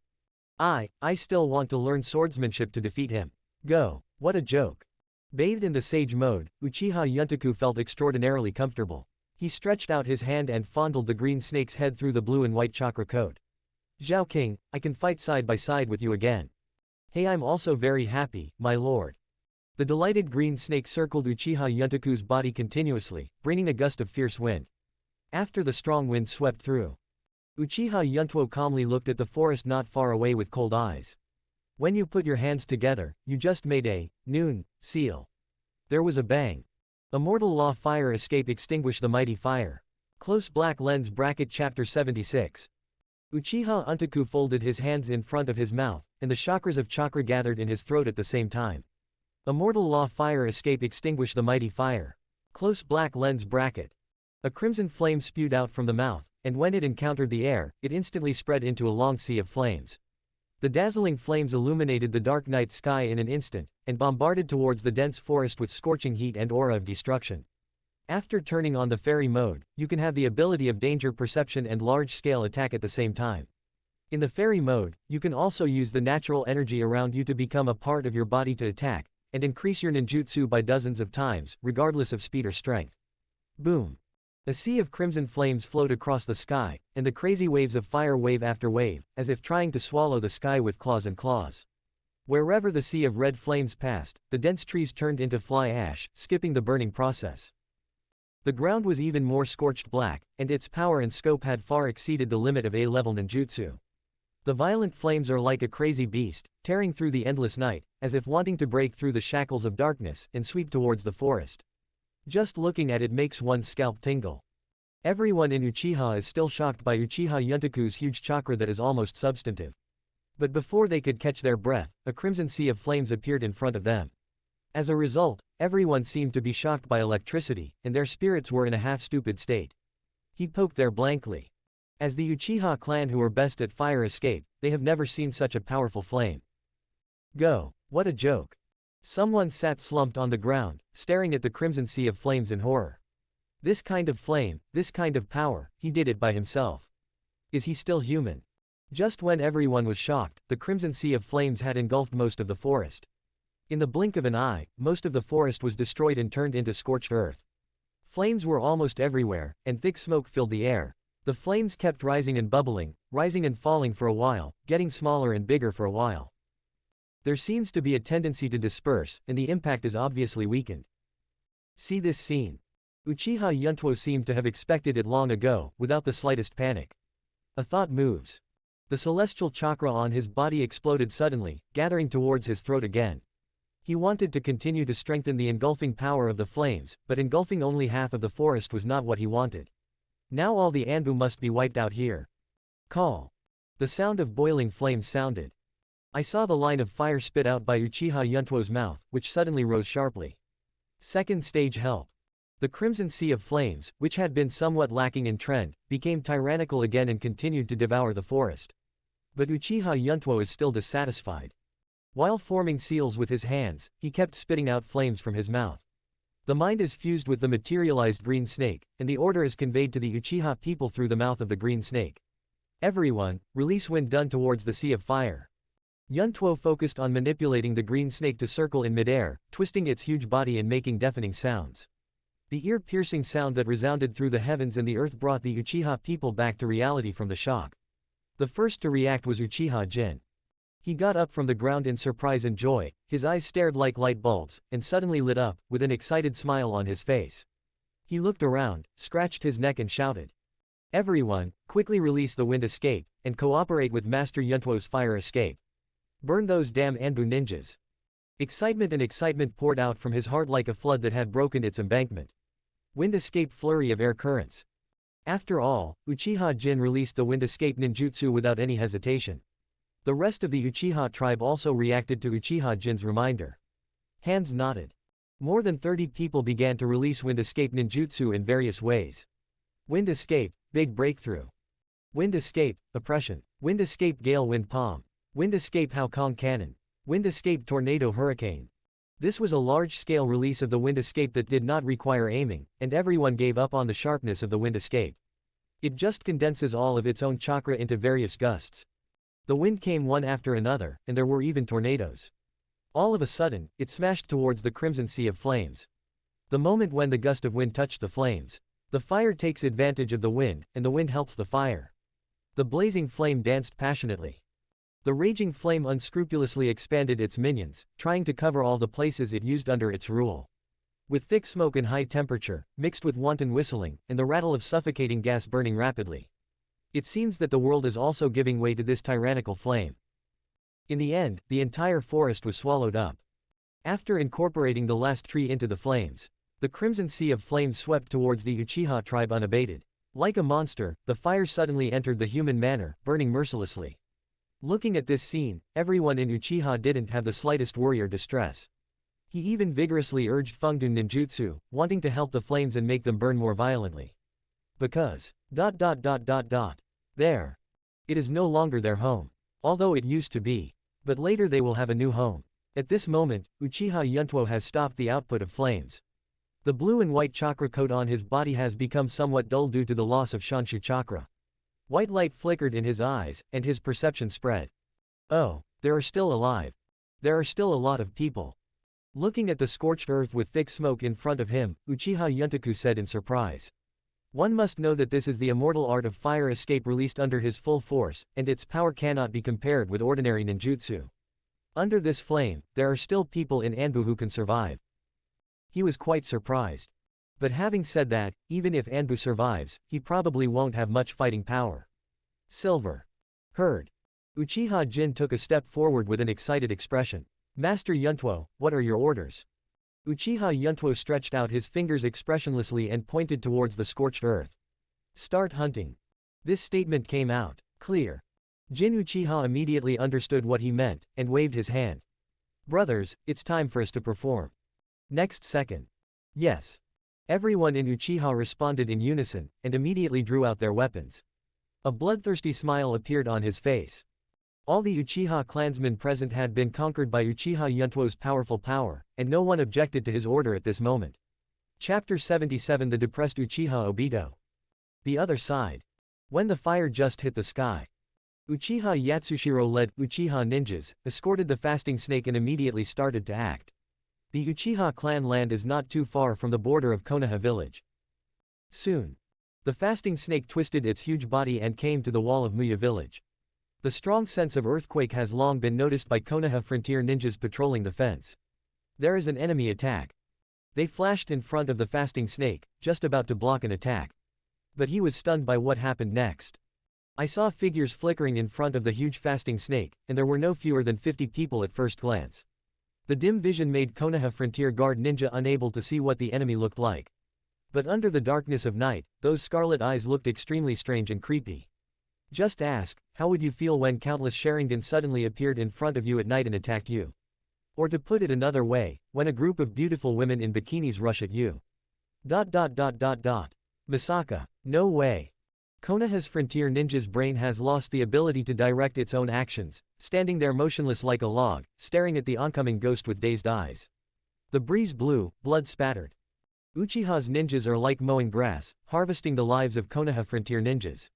Speaker 2: I still want to learn swordsmanship to defeat him. Go. What a joke. Bathed in the sage mode, Uchiha Yuntoku felt extraordinarily comfortable. He stretched out his hand and fondled the green snake's head through the blue and white chakra coat. "Xiaoqing, I can fight side by side with you again. Hey, I'm also very happy, my lord." The delighted green snake circled Uchiha Yuntoku's body continuously, bringing a gust of fierce wind. After the strong wind swept through, Uchiha Yuntuo calmly looked at the forest not far away with cold eyes. "When you put your hands together, you just made a noon seal." There was a bang. A mortal law fire escape extinguished the mighty fire. Close black lens bracket chapter 76. Uchiha Yuntoku folded his hands in front of his mouth, and the chakras of chakra gathered in his throat at the same time. A mortal law fire escape extinguished the mighty fire. Close black lens bracket. A crimson flame spewed out from the mouth, and when it encountered the air, it instantly spread into a long sea of flames. The dazzling flames illuminated the dark night sky in an instant, and bombarded towards the dense forest with scorching heat and aura of destruction. After turning on the fairy mode, you can have the ability of danger perception and large-scale attack at the same time. In the fairy mode, you can also use the natural energy around you to become a part of your body to attack, and increase your ninjutsu by dozens of times, regardless of speed or strength. Boom! A sea of crimson flames flowed across the sky, and the crazy waves of fire wave after wave, as if trying to swallow the sky with claws and claws. Wherever the sea of red flames passed, the dense trees turned into fly ash, skipping the burning process. The ground was even more scorched black, and its power and scope had far exceeded the limit of A-level ninjutsu. The violent flames are like a crazy beast, tearing through the endless night, as if wanting to break through the shackles of darkness and sweep towards the forest. Just looking at it makes one's scalp tingle. Everyone in Uchiha is still shocked by Uchiha Yuntuo's huge chakra that is almost substantive. But before they could catch their breath, a crimson sea of flames appeared in front of them. As a result, everyone seemed to be shocked by electricity, and their spirits were in a half-stupid state. He poked there blankly. As the Uchiha clan who were best at fire escape, they have never seen such a powerful flame. Go! What a joke! Someone sat slumped on the ground, staring at the crimson sea of flames in horror. This kind of flame, this kind of power, he did it by himself. Is he still human? Just when everyone was shocked, the crimson sea of flames had engulfed most of the forest. In the blink of an eye, most of the forest was destroyed and turned into scorched earth. Flames were almost everywhere, and thick smoke filled the air. The flames kept rising and bubbling, rising and falling for a while, getting smaller and bigger for a while. There seems to be a tendency to disperse, and the impact is obviously weakened. See this scene. Uchiha Yuntuo seemed to have expected it long ago, without the slightest panic. A thought moves. The celestial chakra on his body exploded suddenly, gathering towards his throat again. He wanted to continue to strengthen the engulfing power of the flames, but engulfing only half of the forest was not what he wanted. Now all the Anbu must be wiped out here. Call. The sound of boiling flames sounded. I saw the line of fire spit out by Uchiha Yuntuo's mouth, which suddenly rose sharply. Second stage help. The crimson sea of flames, which had been somewhat lacking in trend, became tyrannical again and continued to devour the forest. But Uchiha Yuntuo is still dissatisfied. While forming seals with his hands, he kept spitting out flames from his mouth. The mind is fused with the materialized green snake, and the order is conveyed to the Uchiha people through the mouth of the green snake. Everyone, release wind done towards the sea of fire. Yuntuo focused on manipulating the green snake to circle in midair, twisting its huge body and making deafening sounds. The ear-piercing sound that resounded through the heavens and the earth brought the Uchiha people back to reality from the shock. The first to react was Uchiha Jin. He got up from the ground in surprise and joy, his eyes stared like light bulbs, and suddenly lit up, with an excited smile on his face. He looked around, scratched his neck and shouted. Everyone, quickly release the wind escape, and cooperate with Master Yuntuo's fire escape. Burn those damn Anbu ninjas. Excitement poured out from his heart like a flood that had broken its embankment. Wind escape flurry of air currents. After all, Uchiha Jin released the wind escape ninjutsu without any hesitation. The rest of the Uchiha tribe also reacted to Uchiha Jin's reminder. Hands nodded. More than 30 people began to release wind escape ninjutsu in various ways. Wind escape, big breakthrough. Wind escape, oppression. Wind escape gale wind palm. Wind escape Ye Cang cannon. Wind escape tornado hurricane. This was a large-scale release of the wind escape that did not require aiming, and everyone gave up on the sharpness of the wind escape. It just condenses all of its own chakra into various gusts. The wind came one after another, and there were even tornadoes. All of a sudden, it smashed towards the crimson sea of flames. The moment when the gust of wind touched the flames, the fire takes advantage of the wind, and the wind helps the fire. The blazing flame danced passionately. The raging flame unscrupulously expanded its minions, trying to cover all the places it used under its rule. With thick smoke and high temperature, mixed with wanton whistling, and the rattle of suffocating gas burning rapidly. It seems that the world is also giving way to this tyrannical flame. In the end, the entire forest was swallowed up. After incorporating the last tree into the flames, the crimson sea of flames swept towards the Uchiha tribe unabated. Like a monster, the fire suddenly entered the human manner, burning mercilessly. Looking at this scene, everyone in Uchiha didn't have the slightest worry or distress. He even vigorously urged Fengdun ninjutsu, wanting to help the flames and make them burn more violently. Because... There. It is no longer their home. Although it used to be. But later they will have a new home. At this moment, Uchiha Yuntuo has stopped the output of flames. The blue and white chakra coat on his body has become somewhat dull due to the loss of Shanshu chakra. White light flickered in his eyes, and his perception spread. Oh, they are still alive. There are still a lot of people. Looking at the scorched earth with thick smoke in front of him, Uchiha Yuntuo said in surprise. One must know that this is the immortal art of fire escape released under his full force, and its power cannot be compared with ordinary ninjutsu. Under this flame, there are still people in Anbu who can survive. He was quite surprised. But having said that, even if Anbu survives, he probably won't have much fighting power. Silver. Heard. Uchiha Jin took a step forward with an excited expression. Master Yuntuo, what are your orders? Uchiha Yuntuo stretched out his fingers expressionlessly and pointed towards the scorched earth. Start hunting. This statement came out clear. Jin Uchiha immediately understood what he meant, and waved his hand. Brothers, it's time for us to perform. Next second. Yes. Everyone in Uchiha responded in unison, and immediately drew out their weapons. A bloodthirsty smile appeared on his face. All the Uchiha clansmen present had been conquered by Uchiha Yuntuo's powerful power, and no one objected to his order at this moment. Chapter 77 The Depressed Uchiha Obito. The other side. When the fire just hit the sky, Uchiha Yatsushiro led Uchiha ninjas, escorted the fasting snake and immediately started to act. The Uchiha clan land is not too far from the border of Konoha village. Soon. The fasting snake twisted its huge body and came to the wall of Muya village. The strong sense of earthquake has long been noticed by Konoha frontier ninjas patrolling the fence. There is an enemy attack. They flashed in front of the fasting snake, just about to block an attack. But he was stunned by what happened next. I saw figures flickering in front of the huge fasting snake, and there were no fewer than 50 people at first glance. The dim vision made Konoha frontier guard ninja unable to see what the enemy looked like. But under the darkness of night, those scarlet eyes looked extremely strange and creepy. Just ask, how would you feel when countless Sharingan suddenly appeared in front of you at night and attacked you? Or to put it another way, when a group of beautiful women in bikinis rush at you. Misaka. No way. Konoha's frontier ninja's brain has lost the ability to direct its own actions, standing there motionless like a log, staring at the oncoming ghost with dazed eyes. The breeze blew, blood spattered. Uchiha's ninjas are like mowing grass, harvesting the lives of Konoha frontier ninjas.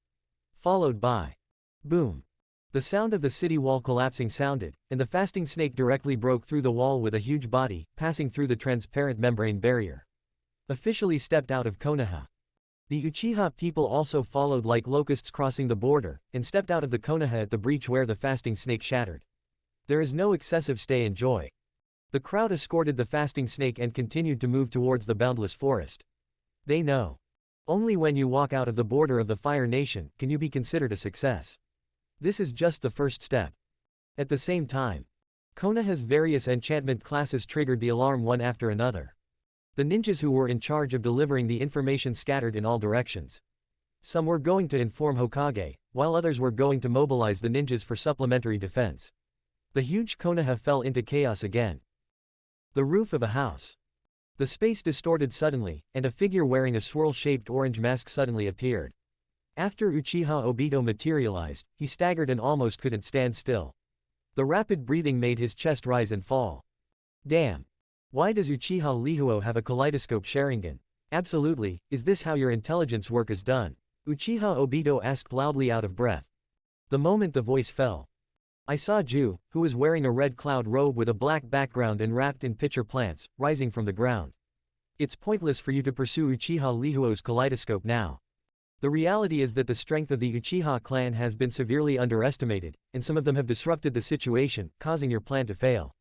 Speaker 2: Followed by boom. The sound of the city wall collapsing sounded, and the fasting snake directly broke through the wall with a huge body, passing through the transparent membrane barrier. Officially stepped out of Konoha. The Uchiha people also followed like locusts crossing the border, and stepped out of the Konoha at the breach where the fasting snake shattered. There is no excessive stay and joy. The crowd escorted the fasting snake and continued to move towards the boundless forest. They know. Only when you walk out of the border of the Fire Nation can you be considered a success. This is just the first step. At the same time, Konoha's various enchantment classes triggered the alarm one after another. The ninjas who were in charge of delivering the information scattered in all directions. Some were going to inform Hokage, while others were going to mobilize the ninjas for supplementary defense. The huge Konoha fell into chaos again. The roof of a house. The space distorted suddenly, and a figure wearing a swirl-shaped orange mask suddenly appeared. After Uchiha Obito materialized, he staggered and almost couldn't stand still. The rapid breathing made his chest rise and fall. Damn. Why does Uchiha Lihuo have a kaleidoscope Sharingan? Absolutely, is this how your intelligence work is done? Uchiha Obito asked loudly out of breath. The moment the voice fell, I saw Ju, who was wearing a red cloud robe with a black background and wrapped in pitcher plants, rising from the ground. It's pointless for you to pursue Uchiha Lihuo's kaleidoscope now. The reality is that the strength of the Uchiha clan has been severely underestimated, and some of them have disrupted the situation, causing your plan to fail.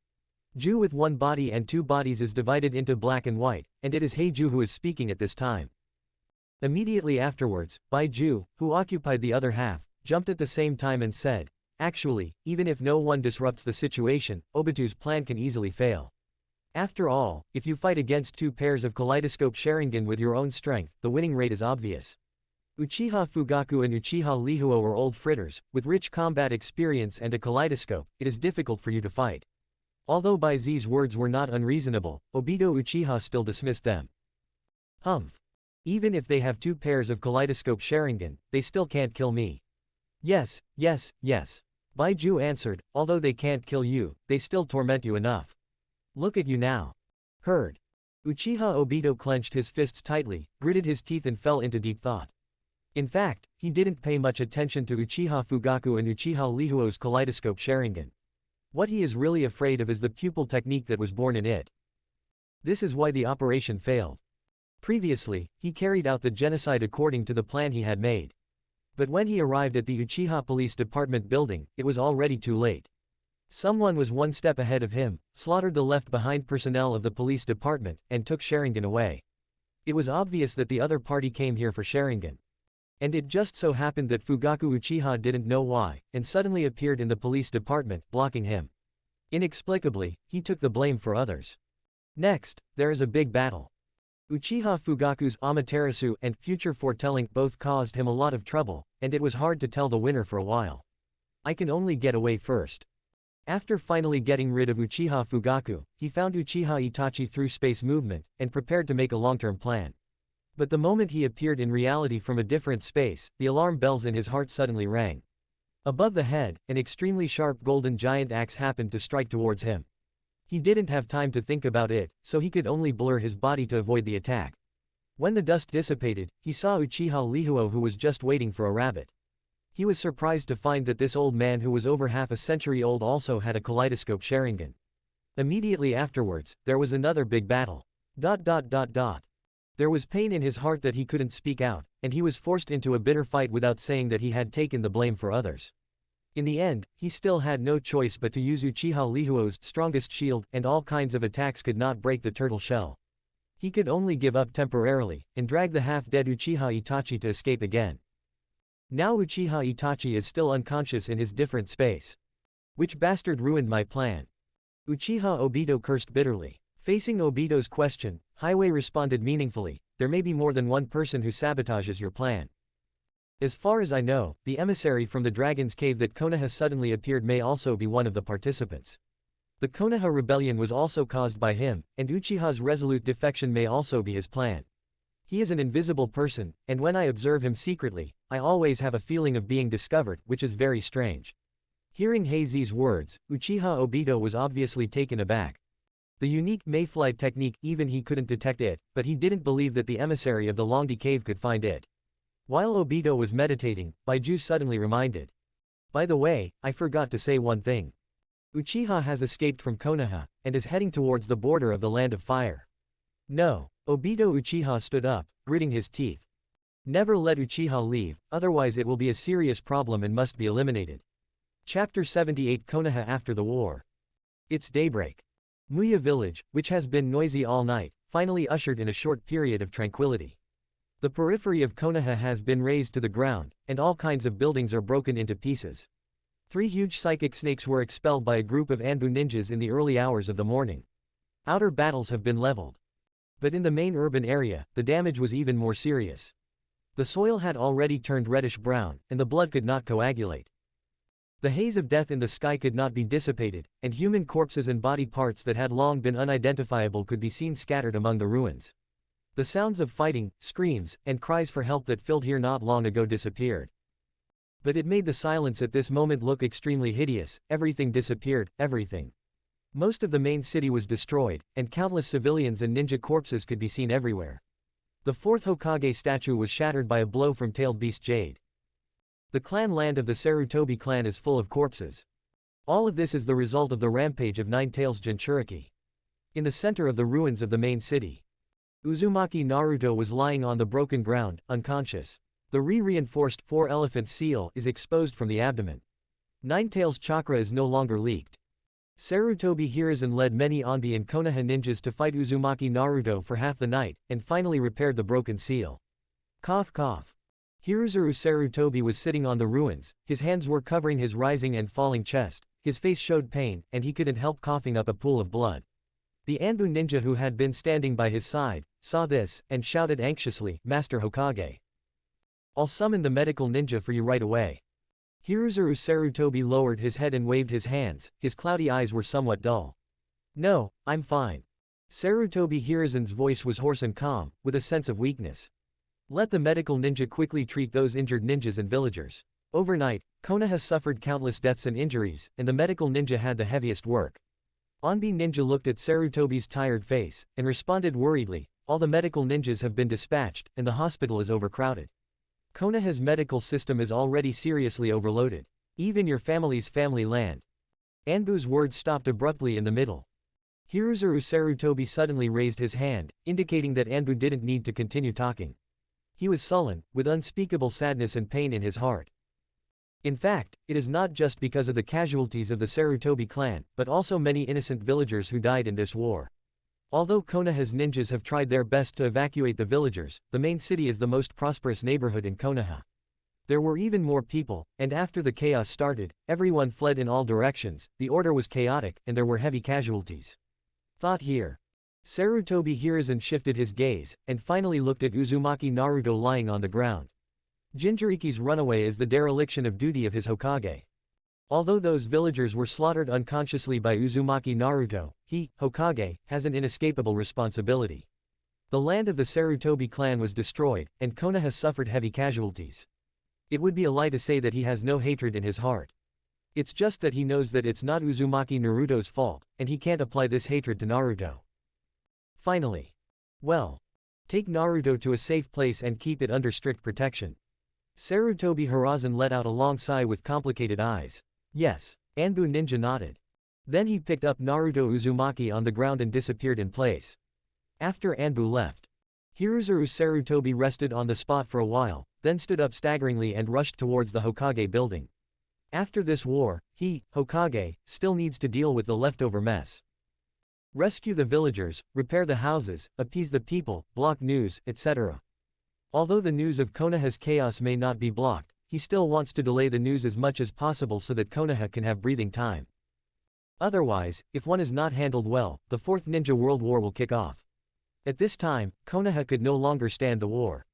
Speaker 2: Ju with one body and two bodies is divided into black and white, and it is Heiju who is speaking at this time. Immediately afterwards, Bai Ju, who occupied the other half, jumped at the same time and said, actually, even if no one disrupts the situation, Obito's plan can easily fail. After all, if you fight against two pairs of kaleidoscope Sharingan with your own strength, the winning rate is obvious. Uchiha Fugaku and Uchiha Lihuo are old fritters, with rich combat experience and a kaleidoscope. It is difficult for you to fight. Although Bai Z's words were not unreasonable, Obito Uchiha still dismissed them. Humph. Even if they have two pairs of kaleidoscope Sharingan, they still can't kill me. Yes, yes, yes. Bai Ju answered, although they can't kill you, they still torment you enough. Look at you now. Heard. Uchiha Obito clenched his fists tightly, gritted his teeth and fell into deep thought. In fact, he didn't pay much attention to Uchiha Fugaku and Uchiha Lihuo's kaleidoscope Sharingan. What he is really afraid of is the pupil technique that was born in it. This is why the operation failed. Previously, he carried out the genocide according to the plan he had made. But when he arrived at the Uchiha Police Department building, it was already too late. Someone was one step ahead of him, slaughtered the left-behind personnel of the police department, and took Sharingan away. It was obvious that the other party came here for Sharingan. And it just so happened that Fugaku Uchiha didn't know why, and suddenly appeared in the police department, blocking him. Inexplicably, he took the blame for others. Next, there is a big battle. Uchiha Fugaku's Amaterasu and future foretelling both caused him a lot of trouble, and it was hard to tell the winner for a while. I can only get away first. After finally getting rid of Uchiha Fugaku, he found Uchiha Itachi through space movement, and prepared to make a long-term plan. But the moment he appeared in reality from a different space, the alarm bells in his heart suddenly rang. Above the head, an extremely sharp golden giant axe happened to strike towards him. He didn't have time to think about it, so he could only blur his body to avoid the attack. When the dust dissipated, he saw Uchiha Lihuo, who was just waiting for a rabbit. He was surprised to find that this old man who was over half a century old also had a kaleidoscope Sharingan. Immediately afterwards, there was another big battle. There was pain in his heart that he couldn't speak out, and he was forced into a bitter fight without saying that he had taken the blame for others. In the end, he still had no choice but to use Uchiha Lihuo's strongest shield, and all kinds of attacks could not break the turtle shell. He could only give up temporarily, and drag the half-dead Uchiha Itachi to escape again. Now Uchiha Itachi is still unconscious in his different space. Which bastard ruined my plan? Uchiha Obito cursed bitterly. Facing Obito's question, Highway responded meaningfully, there may be more than one person who sabotages your plan. As far as I know, the emissary from the Dragon's Cave that Konoha suddenly appeared may also be one of the participants. The Konoha rebellion was also caused by him, and Uchiha's resolute defection may also be his plan. He is an invisible person, and when I observe him secretly, I always have a feeling of being discovered, which is very strange. Hearing Heizi's words, Uchiha Obito was obviously taken aback. The unique mayfly technique, even he couldn't detect it, but he didn't believe that the emissary of the Longdi Cave could find it. While Obito was meditating, Baiju suddenly reminded. By the way, I forgot to say one thing. Uchiha has escaped from Konoha, and is heading towards the border of the Land of Fire. No. Obito Uchiha stood up, gritting his teeth. Never let Uchiha leave, otherwise it will be a serious problem and must be eliminated. Chapter 78 Konoha After the War. It's daybreak. Muya village, which has been noisy all night, finally ushered in a short period of tranquility. The periphery of Konoha has been razed to the ground, and all kinds of buildings are broken into pieces. 3 huge psychic snakes were expelled by a group of Anbu ninjas in the early hours of the morning. Outer battles have been leveled. But in the main urban area, the damage was even more serious. The soil had already turned reddish-brown, and the blood could not coagulate. The haze of death in the sky could not be dissipated, and human corpses and body parts that had long been unidentifiable could be seen scattered among the ruins. The sounds of fighting, screams, and cries for help that filled here not long ago disappeared. But it made the silence at this moment look extremely hideous. Everything disappeared, everything. Most of the main city was destroyed, and countless civilians and ninja corpses could be seen everywhere. The 4th Hokage statue was shattered by a blow from tailed beast Jade. The clan land of the Sarutobi clan is full of corpses. All of this is the result of the rampage of Nine Tails Jinchuriki. In the center of the ruins of the main city, Uzumaki Naruto was lying on the broken ground, unconscious. The re-reinforced 4-elephant seal is exposed from the abdomen. Nine Tails chakra is no longer leaked. Sarutobi Hiruzen led many Onbi and Konoha ninjas to fight Uzumaki Naruto for half the night, and finally repaired the broken seal. Cough cough. Hiruzuru Sarutobi was sitting on the ruins, his hands were covering his rising and falling chest, his face showed pain, and he couldn't help coughing up a pool of blood. The Anbu ninja who had been standing by his side, saw this, and shouted anxiously, Master Hokage. I'll summon the medical ninja for you right away. Hiruzuru Sarutobi lowered his head and waved his hands, his cloudy eyes were somewhat dull. No, I'm fine. Sarutobi Hiruzen's voice was hoarse and calm, with a sense of weakness. Let the medical ninja quickly treat those injured ninjas and villagers. Overnight, Konoha suffered countless deaths and injuries, and the medical ninja had the heaviest work. Onbi ninja looked at Sarutobi's tired face, and responded worriedly, all the medical ninjas have been dispatched, and the hospital is overcrowded. Konoha's medical system is already seriously overloaded. Even your family's family land. Anbu's words stopped abruptly in the middle. Hiruzuru Sarutobi suddenly raised his hand, indicating that Anbu didn't need to continue talking. He was sullen, with unspeakable sadness and pain in his heart. In fact, it is not just because of the casualties of the Sarutobi clan, but also many innocent villagers who died in this war. Although Konoha's ninjas have tried their best to evacuate the villagers, the main city is the most prosperous neighborhood in Konoha. There were even more people, and after the chaos started, everyone fled in all directions, the order was chaotic, and there were heavy casualties. Thought here. Sarutobi Hiruzen shifted his gaze, and finally looked at Uzumaki Naruto lying on the ground. Jinchuriki's runaway is the dereliction of duty of his Hokage. Although those villagers were slaughtered unconsciously by Uzumaki Naruto, he, Hokage, has an inescapable responsibility. The land of the Sarutobi clan was destroyed, and Konoha suffered heavy casualties. It would be a lie to say that he has no hatred in his heart. It's just that he knows that it's not Uzumaki Naruto's fault, and he can't apply this hatred to Naruto. Finally. Well. Take Naruto to a safe place and keep it under strict protection. Sarutobi Hiruzen let out a long sigh with complicated eyes. Yes. Anbu Ninja nodded. Then he picked up Naruto Uzumaki on the ground and disappeared in place. After Anbu left, Hiruzuru Sarutobi rested on the spot for a while, then stood up staggeringly and rushed towards the Hokage building. After this war, he, Hokage, still needs to deal with the leftover mess. Rescue the villagers, repair the houses, appease the people, block news, etc. Although the news of Konoha's chaos may not be blocked, he still wants to delay the news as much as possible so that Konoha can have breathing time. Otherwise, if one is not handled well, the Fourth Ninja World War will kick off. At this time, Konoha could no longer stand the war.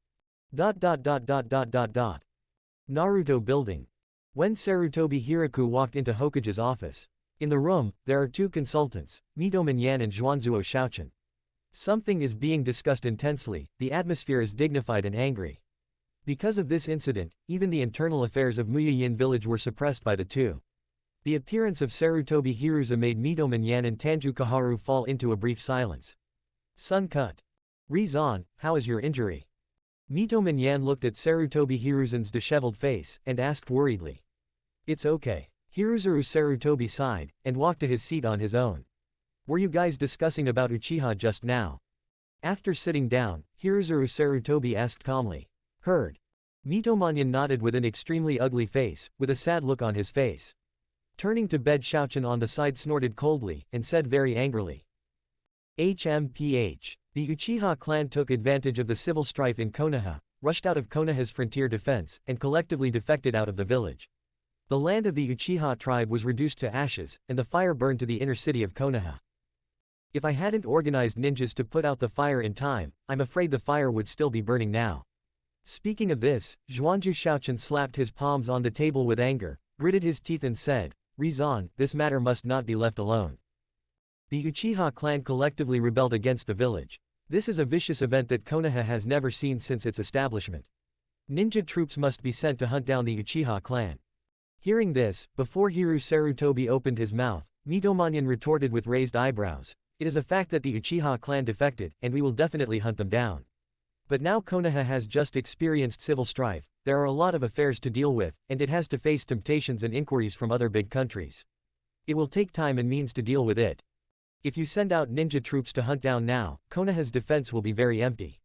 Speaker 2: Naruto building. When Sarutobi Hiraku walked into Hokage's office. In the room, there are two consultants, Mitoman Yan and Zhuanzuo Xiaoqing. Something is being discussed intensely, the atmosphere is dignified and angry. Because of this incident, even the internal affairs of Muyayin village were suppressed by the two. The appearance of Sarutobi Hiruzen made Mitoman Yan and Tanju Kaharu fall into a brief silence. Sun cut. Rizan, how is your injury? Mitoman Yan looked at Sarutobi Hiruzen's disheveled face, and asked worriedly. It's okay. Hiruzuru Sarutobi sighed, and walked to his seat on his own. Were you guys discussing about Uchiha just now? After sitting down, Hiruzuru Sarutobi asked calmly. Heard. Mitoman nodded with an extremely ugly face, with a sad look on his face. Turning to bed, Xiaoqing on the side snorted coldly, and said very angrily. HMPH. The Uchiha clan took advantage of the civil strife in Konoha, rushed out of Konoha's frontier defense, and collectively defected out of the village. The land of the Uchiha tribe was reduced to ashes, and the fire burned to the inner city of Konoha. If I hadn't organized ninjas to put out the fire in time, I'm afraid the fire would still be burning now. Speaking of this, Zhuanju Xiaoqing slapped his palms on the table with anger, gritted his teeth and said, Rizan, this matter must not be left alone. The Uchiha clan collectively rebelled against the village. This is a vicious event that Konoha has never seen since its establishment. Ninja troops must be sent to hunt down the Uchiha clan. Hearing this, before Hiru Sarutobi opened his mouth, Mitoman retorted with raised eyebrows. It is a fact that the Uchiha clan defected, and we will definitely hunt them down. But now Konoha has just experienced civil strife, there are a lot of affairs to deal with, and it has to face temptations and inquiries from other big countries. It will take time and means to deal with it. If you send out ninja troops to hunt down now, Konoha's defense will be very empty.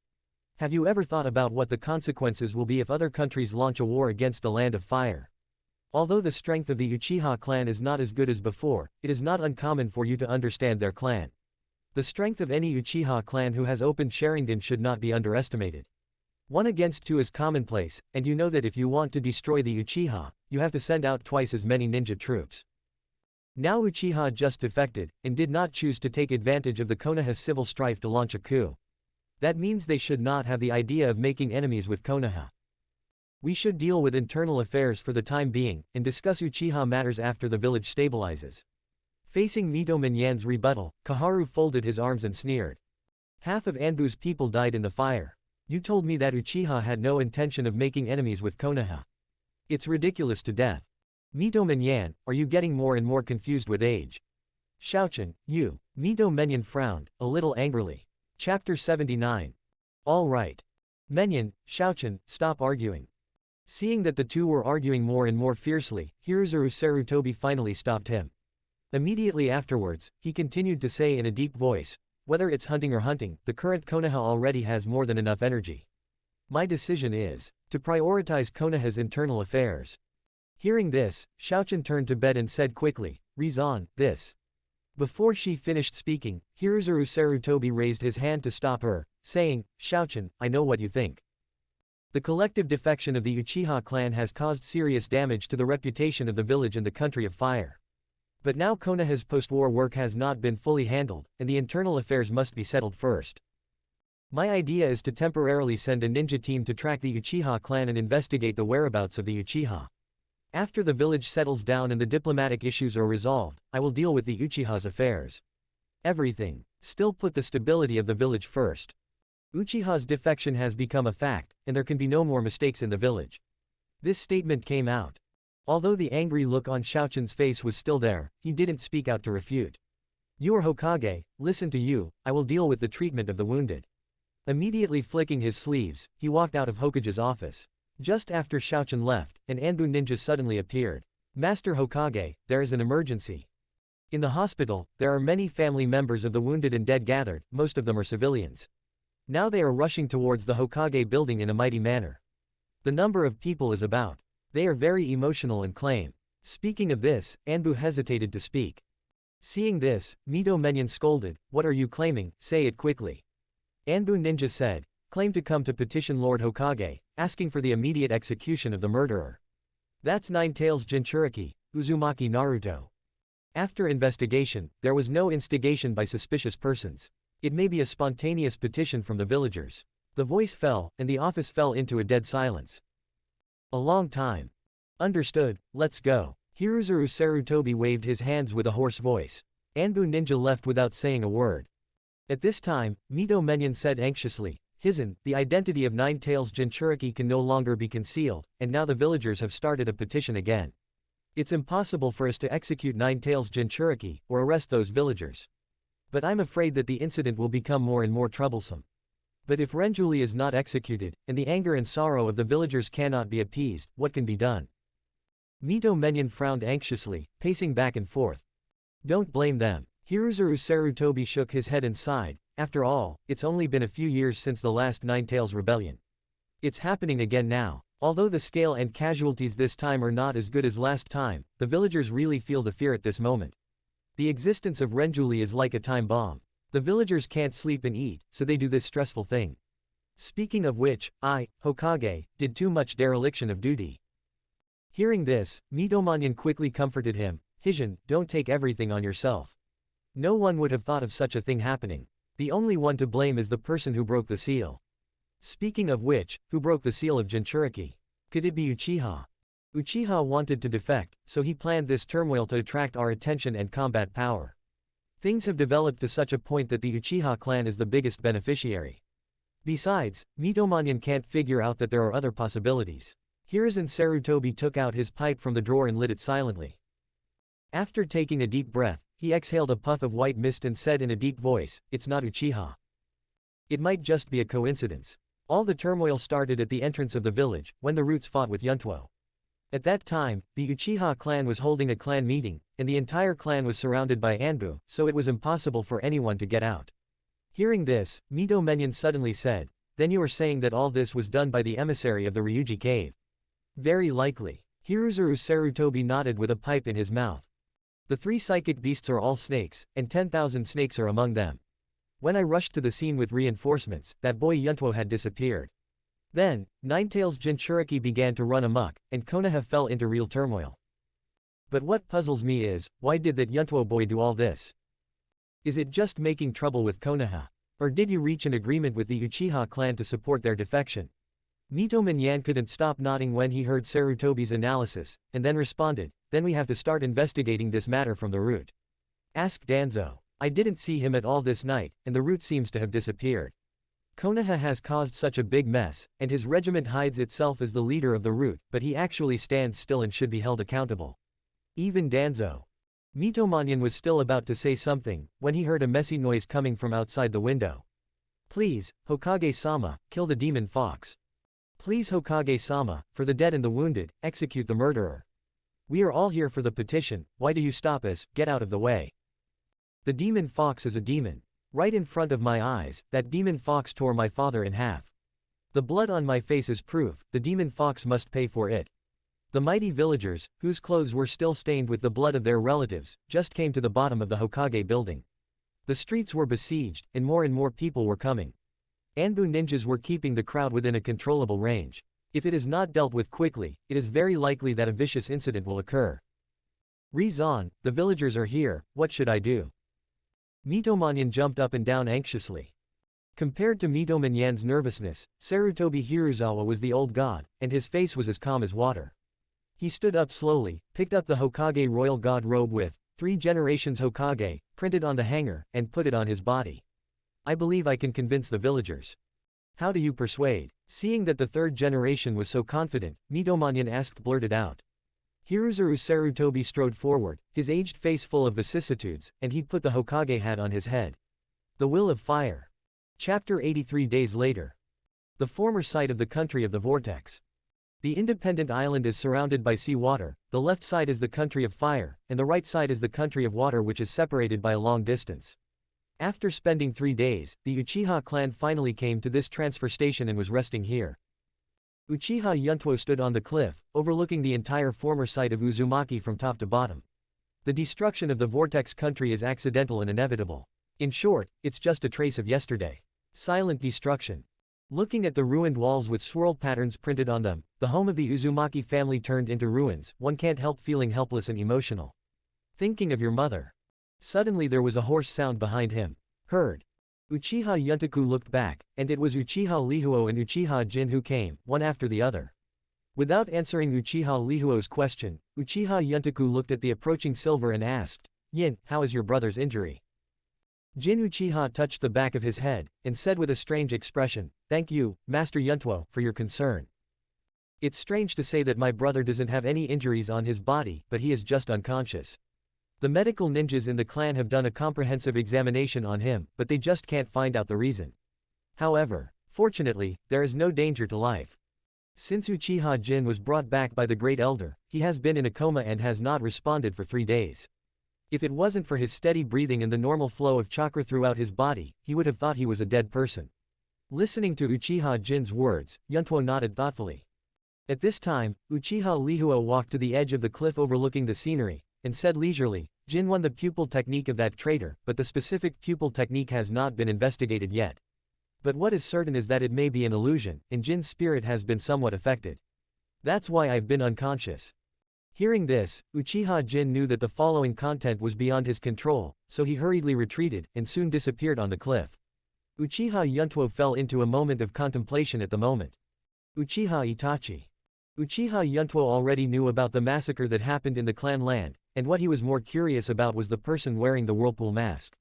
Speaker 2: Have you ever thought about what the consequences will be if other countries launch a war against the Land of Fire? Although the strength of the Uchiha clan is not as good as before, it is not uncommon for you to understand their clan. The strength of any Uchiha clan who has opened Sharingan should not be underestimated. 1 against 2 is commonplace, and you know that if you want to destroy the Uchiha, you have to send out twice as many ninja troops. Now Uchiha just defected, and did not choose to take advantage of the Konoha civil strife to launch a coup. That means they should not have the idea of making enemies with Konoha. We should deal with internal affairs for the time being, and discuss Uchiha matters after the village stabilizes. Facing Mitoman rebuttal, Kaharu folded his arms and sneered. Half of Anbu's people died in the fire. You told me that Uchiha had no intention of making enemies with Konoha. It's ridiculous to death. Mitoman, are you getting more and more confused with age? Xiaoqing, you. Mitoman frowned, a little angrily. Chapter 79. All right. Menyan, Xiaoqing, stop arguing. Seeing that the two were arguing more and more fiercely, Hiruzuru Sarutobi finally stopped him. Immediately afterwards, he continued to say in a deep voice, "Whether it's hunting or hunting, the current Konoha already has more than enough energy. My decision is to prioritize Konoha's internal affairs." Hearing this, Xiaoqing turned to bed and said quickly, "Reason, this." Before she finished speaking, Hiruzuru Sarutobi raised his hand to stop her, saying, "Xiaoqing, I know what you think. The collective defection of the Uchiha clan has caused serious damage to the reputation of the village and the country of fire. But now Konoha's post-war work has not been fully handled, and the internal affairs must be settled first. My idea is to temporarily send a ninja team to track the Uchiha clan and investigate the whereabouts of the Uchiha. After the village settles down and the diplomatic issues are resolved, I will deal with the Uchiha's affairs. Everything. Still put the stability of the village first. Uchiha's defection has become a fact, and there can be no more mistakes in the village." This statement came out. Although the angry look on Xiaoqing's face was still there, he didn't speak out to refute. "You are Hokage, listen to you, I will deal with the treatment of the wounded." Immediately flicking his sleeves, he walked out of Hokage's office. Just after Xiaoqing left, an Anbu ninja suddenly appeared. "Master Hokage, there is an emergency. In the hospital, there are many family members of the wounded and dead gathered, most of them are civilians. Now they are rushing towards the Hokage building in a mighty manner. The number of people is about. They are very emotional and claim." Speaking of this, Anbu hesitated to speak. Seeing this, Mito Menyon scolded, "What are you claiming? Say it quickly." Anbu ninja said, "Claim to come to petition Lord Hokage, asking for the immediate execution of the murderer. That's Nine Tails Jinchuriki, Uzumaki Naruto. After investigation, there was no instigation by suspicious persons. It may be a spontaneous petition from the villagers." The voice fell, and the office fell into a dead silence. A long time. "Understood, let's go." Hiruzuru Sarutobi waved his hands with a hoarse voice. Anbu ninja left without saying a word. At this time, Mito Menyon said anxiously, "Hizen, the identity of Nine Tails Jinchuriki can no longer be concealed, and now the villagers have started a petition again. It's impossible for us to execute Nine Tails Jinchuriki, or arrest those villagers. But I'm afraid that the incident will become more and more troublesome. But if Renjuli is not executed, and the anger and sorrow of the villagers cannot be appeased, what can be done?" Mito Menyon frowned anxiously, pacing back and forth. "Don't blame them." Hiruzuru Sarutobi shook his head and sighed. "After all, it's only been a few years since the last Nine Tails rebellion. It's happening again now. Although the scale and casualties this time are not as good as last time, the villagers really feel the fear at this moment. The existence of Renjuli is like a time bomb. The villagers can't sleep and eat, so they do this stressful thing. Speaking of which, I, Hokage, did too much dereliction of duty." Hearing this, Mito Menyon quickly comforted him, "Hizen, don't take everything on yourself. No one would have thought of such a thing happening. The only one to blame is the person who broke the seal." Speaking of which, who broke the seal of Jinchuriki? Could it be Uchiha? Uchiha wanted to defect, so he planned this turmoil to attract our attention and combat power. Things have developed to such a point that the Uchiha clan is the biggest beneficiary. Besides, Mito Menyon can't figure out that there are other possibilities. Hiruzen Sarutobi took out his pipe from the drawer and lit it silently. After taking a deep breath, he exhaled a puff of white mist and said in a deep voice, "It's not Uchiha. It might just be a coincidence." All the turmoil started at the entrance of the village, when the Roots fought with Yuntuo. At that time, the Uchiha clan was holding a clan meeting, and the entire clan was surrounded by Anbu, so it was impossible for anyone to get out. Hearing this, Mito Menyon suddenly said, "Then you are saying that all this was done by the emissary of the Ryūchi Cave?" "Very likely." Hiruzuru Sarutobi nodded with a pipe in his mouth. "The three psychic beasts are all snakes, and 10,000 snakes are among them. When I rushed to the scene with reinforcements, that boy Yuntuo had disappeared. Then, Nine Tails Jinchuriki began to run amok, and Konoha fell into real turmoil. But what puzzles me is, why did that Yuntuo boy do all this? Is it just making trouble with Konoha? Or did you reach an agreement with the Uchiha clan to support their defection?" Mito Menyon couldn't stop nodding when he heard Sarutobi's analysis, and then responded, "Then we have to start investigating this matter from the root. Ask Danzo. I didn't see him at all this night, and the root seems to have disappeared. Konoha has caused such a big mess, and his regiment hides itself as the leader of the root, but he actually stands still and should be held accountable. Even Danzo." Mito Menyon was still about to say something, when he heard a messy noise coming from outside the window. "Please, Hokage-sama, kill the demon fox. Please Hokage-sama, for the dead and the wounded, execute the murderer. We are all here for the petition, why do you stop us, get out of the way. The demon fox is a demon. Right in front of my eyes, that demon fox tore my father in half. The blood on my face is proof, the demon fox must pay for it. The mighty villagers, whose clothes were still stained with the blood of their relatives, just came to the bottom of the Hokage building. The streets were besieged, and more people were coming. Anbu ninjas were keeping the crowd within a controllable range. If it is not dealt with quickly, it is very likely that a vicious incident will occur. Rizan, the villagers are here, what should I do? Mitomanyan jumped up and down anxiously. Compared to Mitomanyan's nervousness, Sarutobi Hiruzawa was the old god, and his face was as calm as water. He stood up slowly, picked up the Hokage royal god robe with 3 generations Hokage printed on the hanger, and put it on his body. I believe I can convince the villagers. How do you persuade? Seeing that the 3rd generation was so confident, Mitomanyan asked blurted out. Hiruzuru Sarutobi strode forward, his aged face full of vicissitudes, and he put the Hokage hat on his head. The Will of Fire. Chapter 83 Days later. The former site of the country of the vortex. The independent island is surrounded by sea water, the left side is the country of fire, and the right side is the country of water which is separated by a long distance. After spending 3 days, the Uchiha clan finally came to this transfer station and was resting here. Uchiha Yuntuo stood on the cliff, overlooking the entire former site of Uzumaki from top to bottom. The destruction of the vortex country is accidental and inevitable. In short, it's just a trace of yesterday. Silent destruction. Looking at the ruined walls with swirl patterns printed on them, the home of the Uzumaki family turned into ruins, one can't help feeling helpless and emotional. Thinking of your mother. Suddenly there was a hoarse sound behind him. Heard. Uchiha Yuntoku looked back, and it was Uchiha Lihuo and Uchiha Jin who came, one after the other. Without answering Uchiha Lihuo's question, Uchiha Yuntoku looked at the approaching Silver and asked, Yin, how is your brother's injury? Jin Uchiha touched the back of his head, and said with a strange expression, Thank you, Master Yuntuo, for your concern. It's strange to say that my brother doesn't have any injuries on his body, but he is just unconscious. The medical ninjas in the clan have done a comprehensive examination on him, but they just can't find out the reason. However, fortunately, there is no danger to life. Since Uchiha Jin was brought back by the Great Elder, he has been in a coma and has not responded for 3 days. If it wasn't for his steady breathing and the normal flow of chakra throughout his body, he would have thought he was a dead person. Listening to Uchiha Jin's words, Yuntuo nodded thoughtfully. At this time, Uchiha Lihuo walked to the edge of the cliff overlooking the scenery, and said leisurely, Jin won the pupil technique of that traitor, but the specific pupil technique has not been investigated yet. But what is certain is that it may be an illusion, and Jin's spirit has been somewhat affected. That's why I've been unconscious. Hearing this, Uchiha Jin knew that the following content was beyond his control, so he hurriedly retreated, and soon disappeared on the cliff. Uchiha Yuntuo fell into a moment of contemplation at the moment. Uchiha Itachi. Uchiha Yuntuo already knew about the massacre that happened in the clan land, and what he was more curious about was the person wearing the whirlpool mask.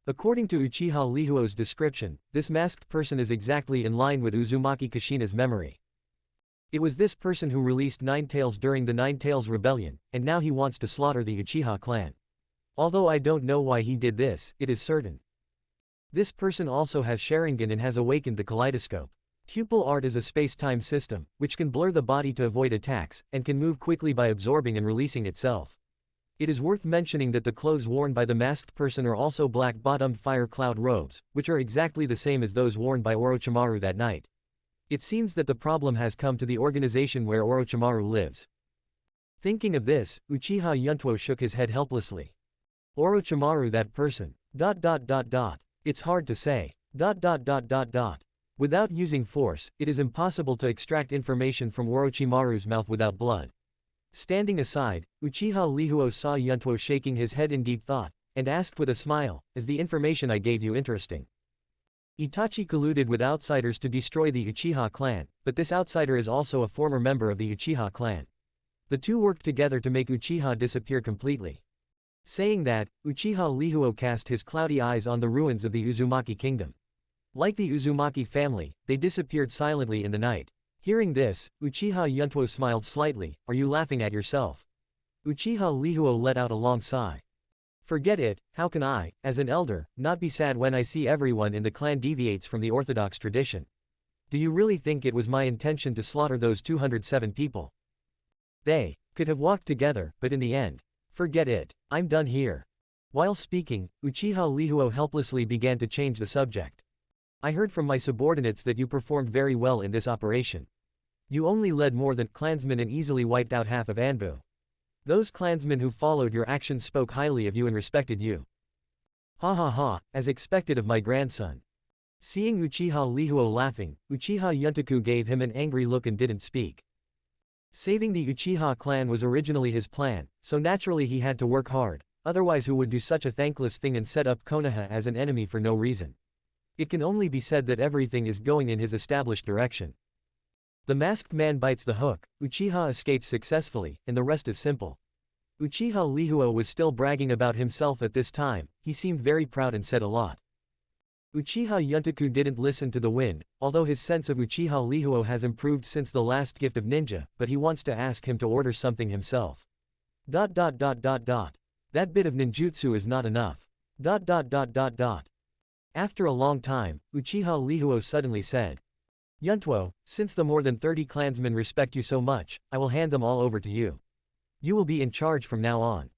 Speaker 2: According to Uchiha Lihuo's description, this masked person is exactly in line with Uzumaki Kushina's memory. It was this person who released Nine Tails during the Nine Tails Rebellion, and now he wants to slaughter the Uchiha clan. Although I don't know why he did this, it is certain. This person also has Sharingan and has awakened the kaleidoscope. Pupil art is a space-time system, which can blur the body to avoid attacks, and can move quickly by absorbing and releasing itself. It is worth mentioning that the clothes worn by the masked person are also black-bottomed fire cloud robes, which are exactly the same as those worn by Orochimaru that night. It seems that the problem has come to the organization where Orochimaru lives. Thinking of this, Uchiha Yuntuo shook his head helplessly. Orochimaru, that person. ... It's hard to say. ... Without using force, it is impossible to extract information from Orochimaru's mouth without blood. Standing aside, Uchiha Lihuo saw Yuntuo shaking his head in deep thought, and asked with a smile, Is the information I gave you interesting? Itachi colluded with outsiders to destroy the Uchiha clan, but this outsider is also a former member of the Uchiha clan. The two worked together to make Uchiha disappear completely. Saying that, Uchiha Lihuo cast his cloudy eyes on the ruins of the Uzumaki kingdom. Like the Uzumaki family, they disappeared silently in the night. Hearing this, Uchiha Yuntuo smiled slightly, Are you laughing at yourself? Uchiha Lihuo let out a long sigh. Forget it, how can I, as an elder, not be sad when I see everyone in the clan deviates from the orthodox tradition? Do you really think it was my intention to slaughter those 207 people? They could have walked together, but in the end, forget it, I'm done here. While speaking, Uchiha Yuntuo helplessly began to change the subject. I heard from my subordinates that you performed very well in this operation. You only led more than clansmen and easily wiped out half of Anbu. Those clansmen who followed your actions spoke highly of you and respected you. Ha ha ha, as expected of my grandson. Seeing Uchiha Yuntuo laughing, Uchiha Yuntuo gave him an angry look and didn't speak. Saving the Uchiha clan was originally his plan, so naturally he had to work hard, otherwise who would do such a thankless thing and set up Konoha as an enemy for no reason? It can only be said that everything is going in his established direction. The masked man bites the hook, Uchiha escapes successfully, and the rest is simple. Uchiha Yuntuo was still bragging about himself at this time, he seemed very proud and said a lot. Uchiha Yuntuo didn't listen to the wind, although his sense of Uchiha Yuntuo has improved since the last gift of ninja, but he wants to ask him to order something himself. That bit of ninjutsu is not enough. After a long time, Uchiha Yuntuo suddenly said, Yuntuo, since the more than 30 clansmen respect you so much, I will hand them all over to you. You will be in charge from now on.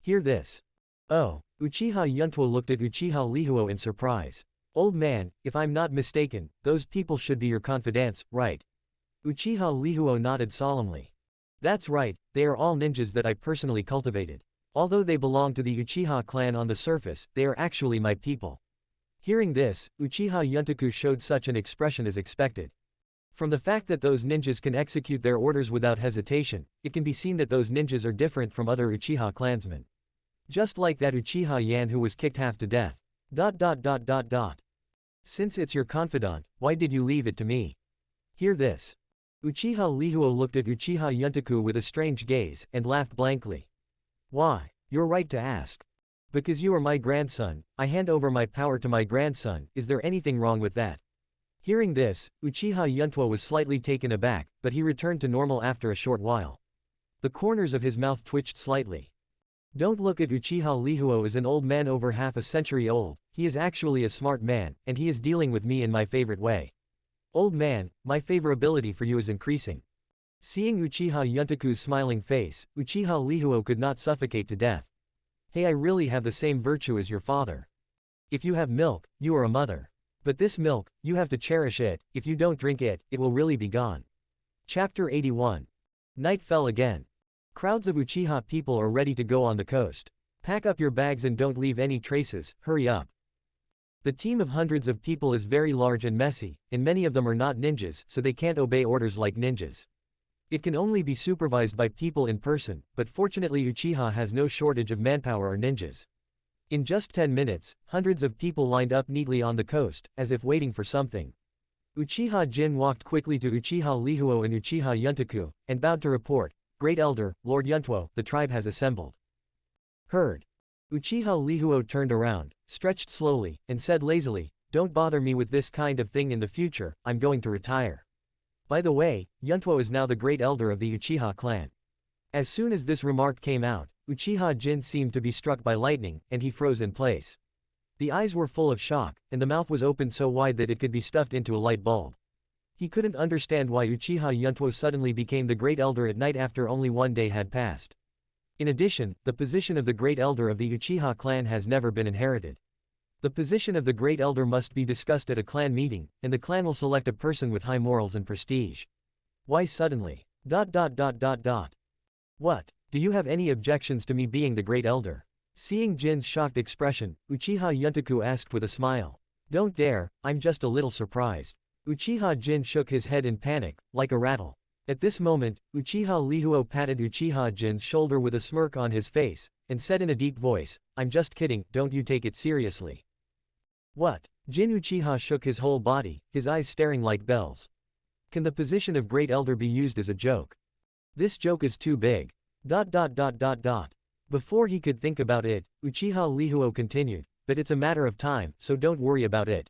Speaker 2: Hear this. Oh, Uchiha Yuntuo looked at Uchiha Yuntuo in surprise. Old man, if I'm not mistaken, those people should be your confidants, right? Uchiha Yuntuo nodded solemnly. That's right, they are all ninjas that I personally cultivated. Although they belong to the Uchiha clan on the surface, they are actually my people. Hearing this, Uchiha Yuntuo showed such an expression as expected. From the fact that those ninjas can execute their orders without hesitation, it can be seen that those ninjas are different from other Uchiha clansmen. Just like that Uchiha Yan who was kicked half to death. Since it's your confidant, why did you leave it to me? Hear this. Uchiha Yuntuo looked at Uchiha Yuntuo with a strange gaze, and laughed blankly. Why? You're right to ask. Because you are my grandson, I hand over my power to my grandson, is there anything wrong with that? Hearing this, Uchiha Yuntuo was slightly taken aback, but he returned to normal after a short while. The corners of his mouth twitched slightly. Don't look at Uchiha Yuntuo as an old man over half a century old, he is actually a smart man, and he is dealing with me in my favorite way. Old man, my favorability for you is increasing. Seeing Uchiha Yuntuo's smiling face, Uchiha Yuntuo could not suffocate to death. Hey, I really have the same virtue as your father. If you have milk, you are a mother. But this milk, you have to cherish it, if you don't drink it, it will really be gone. Chapter 81. Night fell again. Crowds of Uchiha people are ready to go on the coast. Pack up your bags and don't leave any traces, hurry up. The team of hundreds of people is very large and messy, and many of them are not ninjas, so they can't obey orders like ninjas. It can only be supervised by people in person, but fortunately Uchiha has no shortage of manpower or ninjas. In just 10 minutes, hundreds of people lined up neatly on the coast, as if waiting for something. Uchiha Jin walked quickly to Uchiha Yuntuo and Uchiha Yuntuo, and bowed to report, Great Elder, Lord Yuntuo, the tribe has assembled. Heard. Uchiha Yuntuo turned around, stretched slowly, and said lazily, Don't bother me with this kind of thing in the future, I'm going to retire. By the way, Yuntuo is now the Great Elder of the Uchiha clan. As soon as this remark came out, Uchiha Jin seemed to be struck by lightning, and he froze in place. The eyes were full of shock, and the mouth was opened so wide that it could be stuffed into a light bulb. He couldn't understand why Uchiha Yuntuo suddenly became the Great Elder at night after only one day had passed. In addition, the position of the Great Elder of the Uchiha clan has never been inherited. The position of the Great Elder must be discussed at a clan meeting, and the clan will select a person with high morals and prestige. Why suddenly? What? Do you have any objections to me being the Great Elder? Seeing Jin's shocked expression, Uchiha Yuntuo asked with a smile. Don't dare, I'm just a little surprised. Uchiha Jin shook his head in panic, like a rattle. At this moment, Uchiha Yuntuo patted Uchiha Jin's shoulder with a smirk on his face, and said in a deep voice, I'm just kidding, don't you take it seriously. What? Jin Uchiha shook his whole body, his eyes staring like bells. Can the position of Great Elder be used as a joke? This joke is too big. Before he could think about it, Uchiha Yuntuo continued, but it's a matter of time, so don't worry about it.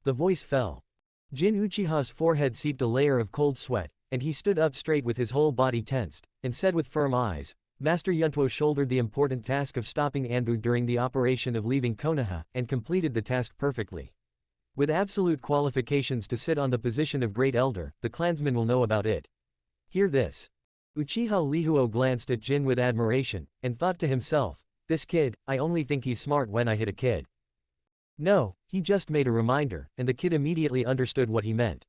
Speaker 2: The voice fell. Jin Uchiha's forehead seeped a layer of cold sweat, and he stood up straight with his whole body tensed, and said with firm eyes, Master Yuntuo shouldered the important task of stopping Anbu during the operation of leaving Konoha, and completed the task perfectly. With absolute qualifications to sit on the position of Great Elder, the clansmen will know about it. Hear this. Uchiha Lihuo glanced at Jin with admiration, and thought to himself, this kid, I only think he's smart when I hit a kid. No, he just made a reminder, and the kid immediately understood what he meant.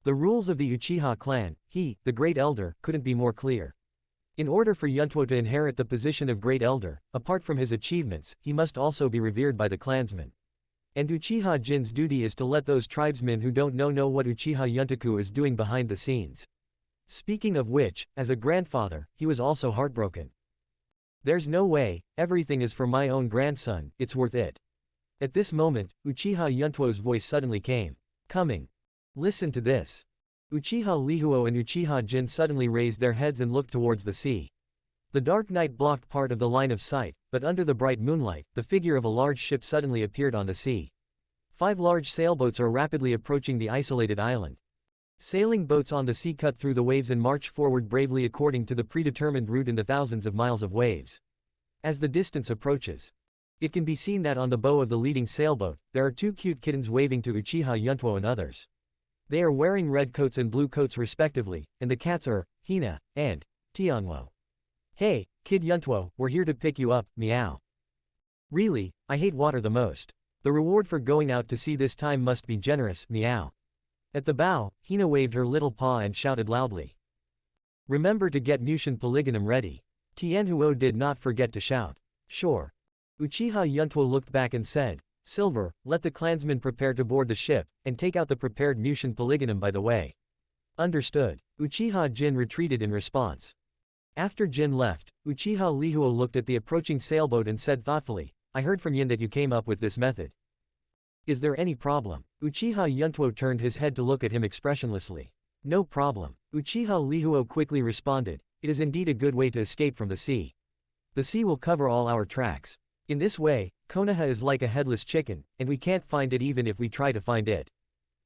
Speaker 2: The rules of the Uchiha clan, he, the Great Elder, couldn't be more clear. In order for Yuntuo to inherit the position of Great Elder, apart from his achievements, he must also be revered by the clansmen. And Uchiha Jin's duty is to let those tribesmen who don't know what Uchiha Yuntoku is doing behind the scenes. Speaking of which, as a grandfather, he was also heartbroken. There's no way, everything is for my own grandson, it's worth it. At this moment, Uchiha Yuntuo's voice suddenly came. Coming. Listen to this. Uchiha Lihuo and Uchiha Jin suddenly raised their heads and looked towards the sea. The dark night blocked part of the line of sight, but under the bright moonlight, the figure of a large ship suddenly appeared on the sea. 5 large sailboats are rapidly approaching the isolated island. Sailing boats on the sea cut through the waves and march forward bravely according to the predetermined route in the thousands of miles of waves. As the distance approaches, it can be seen that on the bow of the leading sailboat, there are 2 cute kittens waving to Uchiha Yuntuo and others. They are wearing red coats and blue coats respectively, and the cats are Hina and Tianwo. Hey, Kid Yuntuo, we're here to pick you up, meow. Really, I hate water the most. The reward for going out to sea this time must be generous, meow. At the bow, Hina waved her little paw and shouted loudly. Remember to get Mushin Polygonum ready. Tianhuo did not forget to shout. Sure. Uchiha Yuntuo looked back and said, Silver, let the clansmen prepare to board the ship, and take out the prepared Mushin Polygonum by the way. Understood. Uchiha Jin retreated in response. After Jin left, Uchiha Lihuo looked at the approaching sailboat and said thoughtfully, I heard from Yin that you came up with this method. Is there any problem? Uchiha Yuntuo turned his head to look at him expressionlessly. No problem. Uchiha Lihuo quickly responded, it is indeed a good way to escape from the sea. The sea will cover all our tracks. In this way, Konoha is like a headless chicken, and we can't find it even if we try to find it.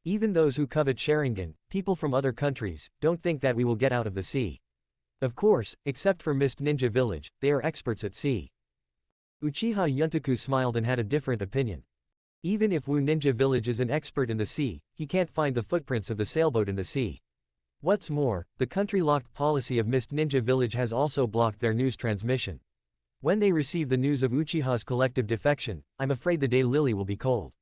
Speaker 2: Even those who covet Sharingan, people from other countries, don't think that we will get out of the sea. Of course, except for Mist Ninja Village, they are experts at sea. Uchiha Yuntoku smiled and had a different opinion. Even if Wu Ninja Village is an expert in the sea, he can't find the footprints of the sailboat in the sea. What's more, the country-locked policy of Mist Ninja Village has also blocked their news transmission. When they receive the news of Uchiha's collective defection, I'm afraid the day Lily will be cold.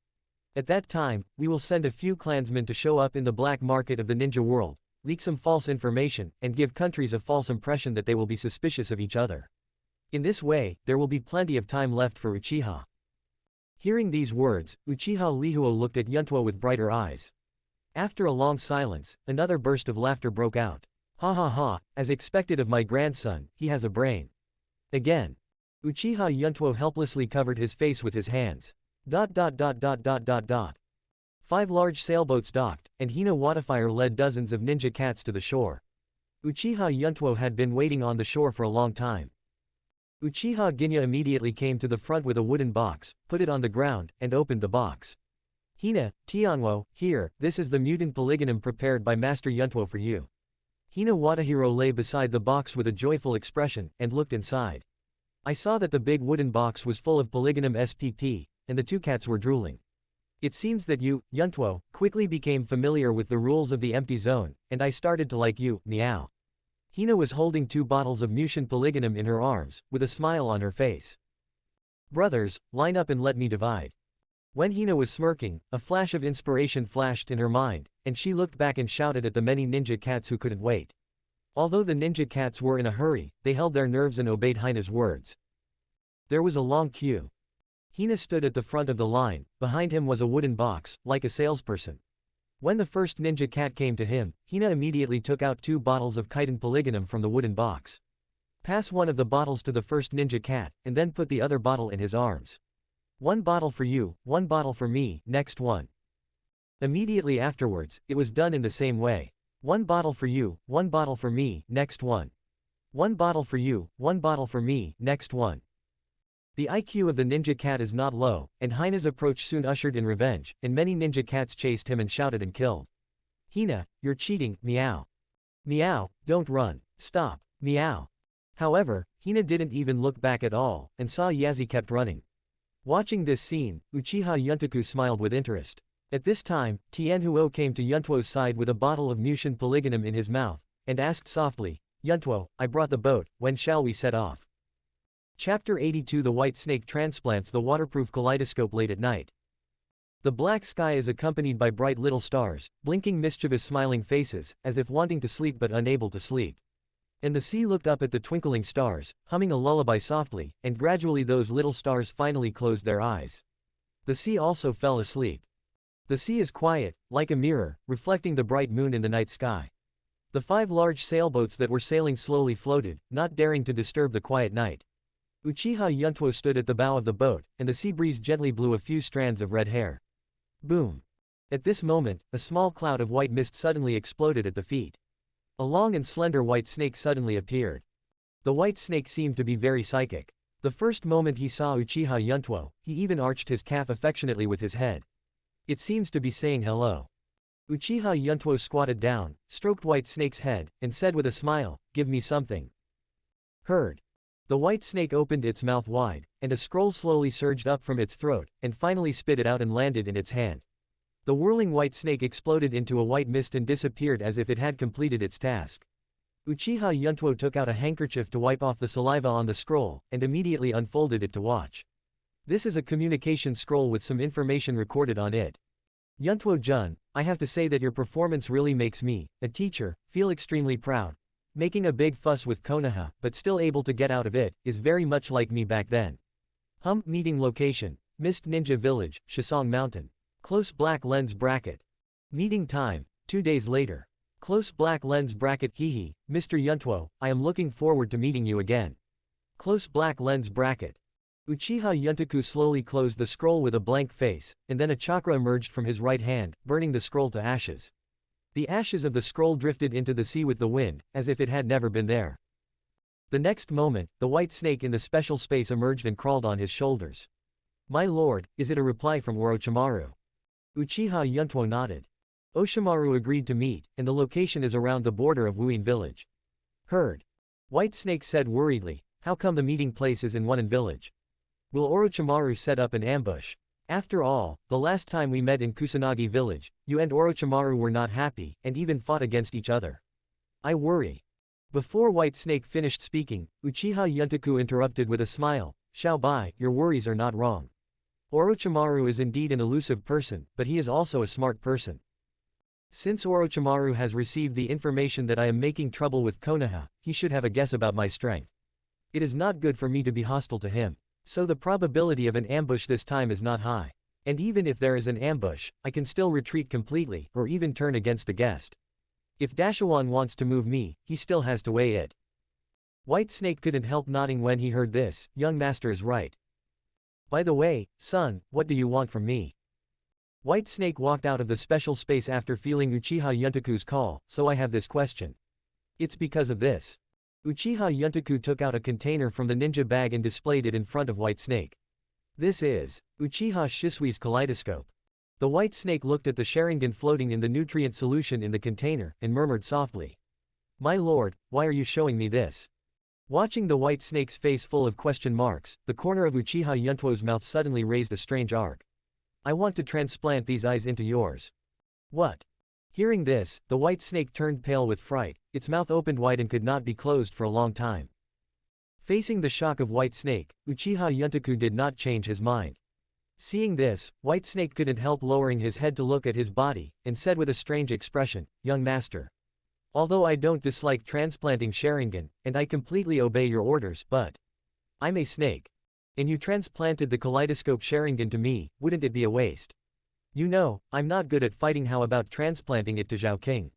Speaker 2: At that time, we will send a few clansmen to show up in the black market of the ninja world, leak some false information, and give countries a false impression that they will be suspicious of each other. In this way, there will be plenty of time left for Uchiha. Hearing these words, Uchiha Lihuo looked at Yuntuo with brighter eyes. After a long silence, another burst of laughter broke out. Ha ha ha, as expected of my grandson, he has a brain. Again. Uchiha Yuntuo helplessly covered his face with his hands. 5 large sailboats docked, and Hina Watafire led dozens of ninja cats to the shore. Uchiha Yuntuo had been waiting on the shore for a long time. Uchiha Ginya immediately came to the front with a wooden box, put it on the ground, and opened the box. Hina, Tianwo, here, this is the mutant polygonum prepared by Master Yuntuo for you. Hina Watahiro lay beside the box with a joyful expression, and looked inside. I saw that the big wooden box was full of polygonum SPP, and the 2 cats were drooling. It seems that you, Yuntuo, quickly became familiar with the rules of the empty zone, and I started to like you, meow. Hina was holding 2 bottles of Mushin Polygonum in her arms, with a smile on her face. Brothers, line up and let me divide. When Hina was smirking, a flash of inspiration flashed in her mind, and she looked back and shouted at the many ninja cats who couldn't wait. Although the ninja cats were in a hurry, they held their nerves and obeyed Hina's words. There was a long queue. Hina stood at the front of the line, behind him was a wooden box, like a salesperson. When the first ninja cat came to him, Hina immediately took out 2 bottles of chitin polygonum from the wooden box. Pass one of the bottles to the first ninja cat, and then put the other bottle in his arms. 1 bottle for you, 1 bottle for me, next one. Immediately afterwards, it was done in the same way. 1 bottle for you, 1 bottle for me, next one. 1 bottle for you, 1 bottle for me, next one. The IQ of the ninja cat is not low, and Hina's approach soon ushered in revenge, and many ninja cats chased him and shouted and killed. Hina, you're cheating, meow. Meow, don't run, stop, meow. However, Hina didn't even look back at all, and saw Yazi kept running. Watching this scene, Uchiha Yuntoku smiled with interest. At this time, Tianhuo came to Yuntuo's side with a bottle of Mushin polygonum in his mouth, and asked softly, Yuntuo, I brought the boat, when shall we set off? Chapter 82 The White Snake transplants the waterproof kaleidoscope late at night. The black sky is accompanied by bright little stars, blinking mischievous smiling faces, as if wanting to sleep but unable to sleep. And the sea looked up at the twinkling stars, humming a lullaby softly, and gradually those little stars finally closed their eyes. The sea also fell asleep. The sea is quiet, like a mirror, reflecting the bright moon in the night sky. The 5 large sailboats that were sailing slowly floated, not daring to disturb the quiet night. Uchiha Yuntuo stood at the bow of the boat, and the sea breeze gently blew a few strands of red hair. Boom! At this moment, a small cloud of white mist suddenly exploded at the feet. A long and slender white snake suddenly appeared. The white snake seemed to be very psychic. The first moment he saw Uchiha Yuntuo, he even arched his calf affectionately with his head. It seems to be saying hello. Uchiha Yuntuo squatted down, stroked white snake's head, and said with a smile, give me something. Heard. The white snake opened its mouth wide, and a scroll slowly surged up from its throat, and finally spit it out and landed in its hand. The whirling white snake exploded into a white mist and disappeared as if it had completed its task. Uchiha Yuntuo took out a handkerchief to wipe off the saliva on the scroll, and immediately unfolded it to watch. This is a communication scroll with some information recorded on it. Yuntuo-jun, I have to say that your performance really makes me, a teacher, feel extremely proud. Making a big fuss with Konoha, but still able to get out of it, is very much like me back then. Meeting location, Mist Ninja Village, Shisong Mountain. Close black lens bracket. Meeting time, 2 days later. Close black lens bracket Hihi, Mr. Yuntuo, I am looking forward to meeting you again. Close black lens bracket. Uchiha Yuntoku slowly closed the scroll with a blank face, and then a chakra emerged from his right hand, burning the scroll to ashes. The ashes of the scroll drifted into the sea with the wind, as if it had never been there. The next moment, the white snake in the special space emerged and crawled on his shoulders. My lord, is it a reply from Orochimaru? Uchiha Yuntuo nodded. Oshimaru agreed to meet, and the location is around the border of Wuin village. Heard. White Snake said worriedly, how come the meeting place is in Wuin village? Will Orochimaru set up an ambush? After all, the last time we met in Kusanagi village, you and Orochimaru were not happy, and even fought against each other. I worry. Before White Snake finished speaking, Uchiha Yuntoku interrupted with a smile, Xiaobai, your worries are not wrong. Orochimaru is indeed an elusive person, but he is also a smart person. Since Orochimaru has received the information that I am making trouble with Konoha, he should have a guess about my strength. It is not good for me to be hostile to him. So the probability of an ambush this time is not high. And even if there is an ambush, I can still retreat completely, or even turn against the guest. If Dashawan wants to move me, he still has to weigh it. White Snake couldn't help nodding when he heard this, young master is right. By the way, son, what do you want from me? White Snake walked out of the special space after feeling Uchiha Yuntoku's call, so I have this question. It's because of this. Uchiha Yuntoku took out a container from the ninja bag and displayed it in front of White Snake. This is Uchiha Shisui's kaleidoscope. The White Snake looked at the Sharingan floating in the nutrient solution in the container, and murmured softly. My lord, why are you showing me this? Watching the White Snake's face full of question marks, the corner of Uchiha Yuntuo's mouth suddenly raised a strange arc. I want to transplant these eyes into yours. What? Hearing this, the White Snake turned pale with fright, its mouth opened wide and could not be closed for a long time. Facing the shock of White Snake, Uchiha Yuntoku did not change his mind. Seeing this, White Snake couldn't help lowering his head to look at his body, and said with a strange expression, young master. Although I don't dislike transplanting Sharingan, and I completely obey your orders, but I'm a snake. And you transplanted the kaleidoscope Sharingan to me, wouldn't it be a waste? You know, I'm not good at fighting, how about transplanting it to Xiaoqing?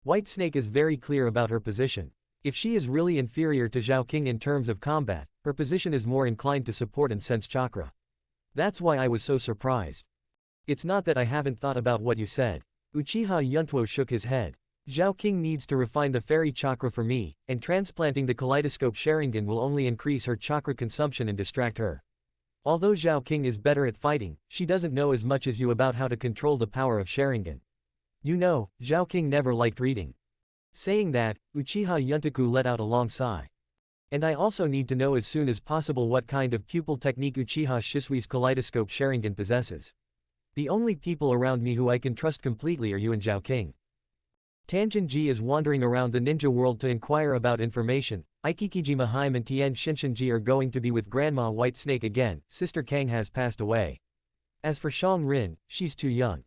Speaker 2: White Snake is very clear about her position. If she is really inferior to Xiaoqing in terms of combat, her position is more inclined to support and sense chakra. That's why I was so surprised. It's not that I haven't thought about what you said. Uchiha Yuntuo shook his head. Xiaoqing needs to refine the fairy chakra for me, and transplanting the kaleidoscope Sharingan will only increase her chakra consumption and distract her. Although Xiaoqing is better at fighting, she doesn't know as much as you about how to control the power of Sharingan. You know, Xiaoqing never liked reading. Saying that, Uchiha Yuntoku let out a long sigh. And I also need to know as soon as possible what kind of pupil technique Uchiha Shisui's kaleidoscope Sharingan possesses. The only people around me who I can trust completely are you and Xiaoqing. Tianjinji is wandering around the ninja world to inquire about information. Ikikijima Haim and Tian Shinshinji are going to be with Grandma White Snake again. Sister Kang has passed away. As for Shang Rin, she's too young.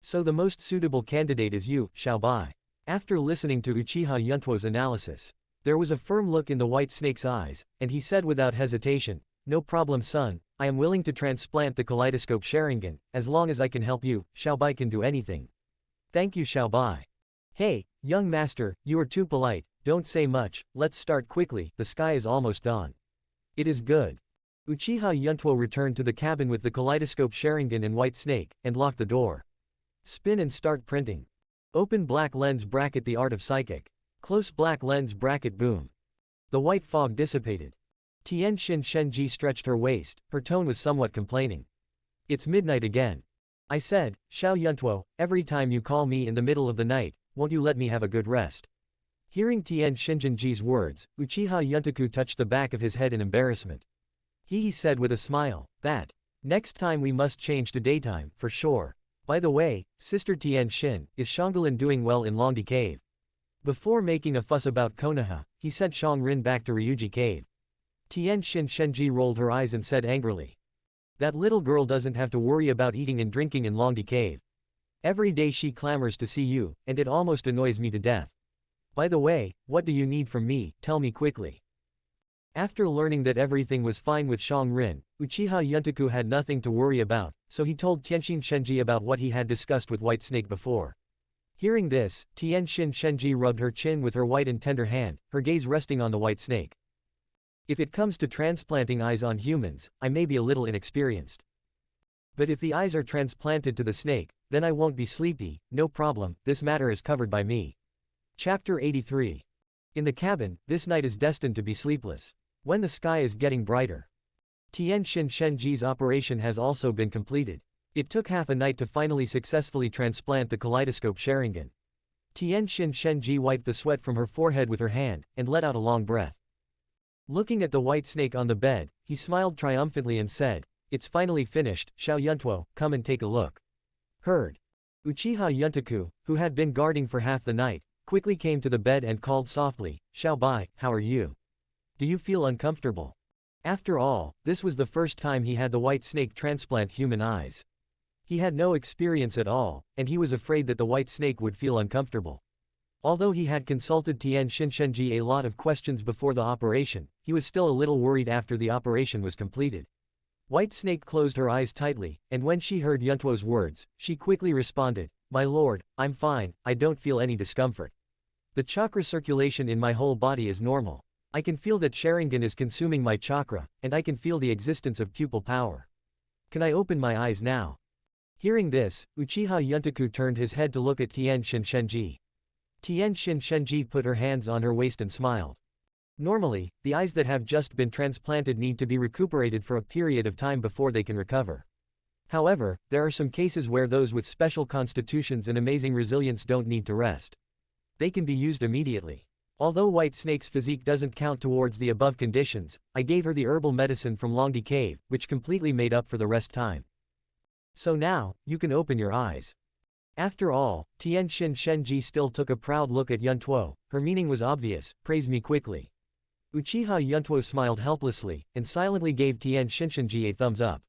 Speaker 2: So the most suitable candidate is you, Xiaobai. After listening to Uchiha Yuntuo's analysis, there was a firm look in the White Snake's eyes, and he said without hesitation, "No problem, son. I am willing to transplant the kaleidoscope Sharingan. As long as I can help you, Xiaobai can do anything." "Thank you, Xiaobai." "Hey, young master, you are too polite. Don't say much, let's start quickly, the sky is almost dawn." "It is good." Uchiha Yuntuo returned to the cabin with the kaleidoscope Sharingan and White Snake, and locked the door. "Spin and start printing. Open black lens bracket the art of psychic. Close black lens bracket boom." The white fog dissipated. Tian Shenji stretched her waist, her tone was somewhat complaining. "It's midnight again. I said, Xiao Yuntuo, every time you call me in the middle of the night, won't you let me have a good rest?" Hearing Tian Shinjinji's words, Uchiha Yuntaku touched the back of his head in embarrassment. He said with a smile, "That. Next time we must change to daytime, for sure. By the way, Sister Tian Shin, is Shangolin doing well in Ryūchi Cave?" Before making a fuss about Konoha, he sent Shang Rin back to Ryūchi Cave. Tian Shenji rolled her eyes and said angrily, "That little girl doesn't have to worry about eating and drinking in Ryūchi Cave. Every day she clamors to see you, and it almost annoys me to death. By the way, what do you need from me, tell me quickly." After learning that everything was fine with Shang Rin, Uchiha Yuntaku had nothing to worry about, so he told Tianxin Shenji about what he had discussed with White Snake before. Hearing this, Tianxin Shenji rubbed her chin with her white and tender hand, her gaze resting on the White Snake. "If it comes to transplanting eyes on humans, I may be a little inexperienced. But if the eyes are transplanted to the snake, then I won't be sleepy, no problem, this matter is covered by me." Chapter 83. In the cabin, this night is destined to be sleepless. When the sky is getting brighter. Tianxin Shenji's operation has also been completed. It took half a night to finally successfully transplant the kaleidoscope Sharingan. Tianxin Shenji wiped the sweat from her forehead with her hand, and let out a long breath. Looking at the White Snake on the bed, he smiled triumphantly and said, "It's finally finished, Xiao Yuntuo, come and take a look." Heard. Uchiha Yuntaku, who had been guarding for half the night, quickly came to the bed and called softly, "Xiaobai, how are you? Do you feel uncomfortable?" After all, this was the first time he had the White Snake transplant human eyes. He had no experience at all, and he was afraid that the White Snake would feel uncomfortable. Although he had consulted Tian Shinji a lot of questions before the operation, he was still a little worried after the operation was completed. White Snake closed her eyes tightly, and when she heard Yuntuo's words, she quickly responded, "My lord, I'm fine, I don't feel any discomfort. The chakra circulation in my whole body is normal. I can feel that Sharingan is consuming my chakra, and I can feel the existence of pupil power. Can I open my eyes now?" Hearing this, Uchiha Yuntaku turned his head to look at Tian Shinji. Tian Shinji put her hands on her waist and smiled. Normally, the eyes that have just been transplanted need to be recuperated for a period of time before they can recover. However, there are some cases where those with special constitutions and amazing resilience don't need to rest. They can be used immediately. Although White Snake's physique doesn't count towards the above conditions, I gave her the herbal medicine from Ryūchi Cave, which completely made up for the rest time. So now, you can open your eyes. After all, Tian Shenji still took a proud look at Yuntuo, her meaning was obvious, praise me quickly. Uchiha Yuntuo smiled helplessly, and silently gave Tian Shinji a thumbs up.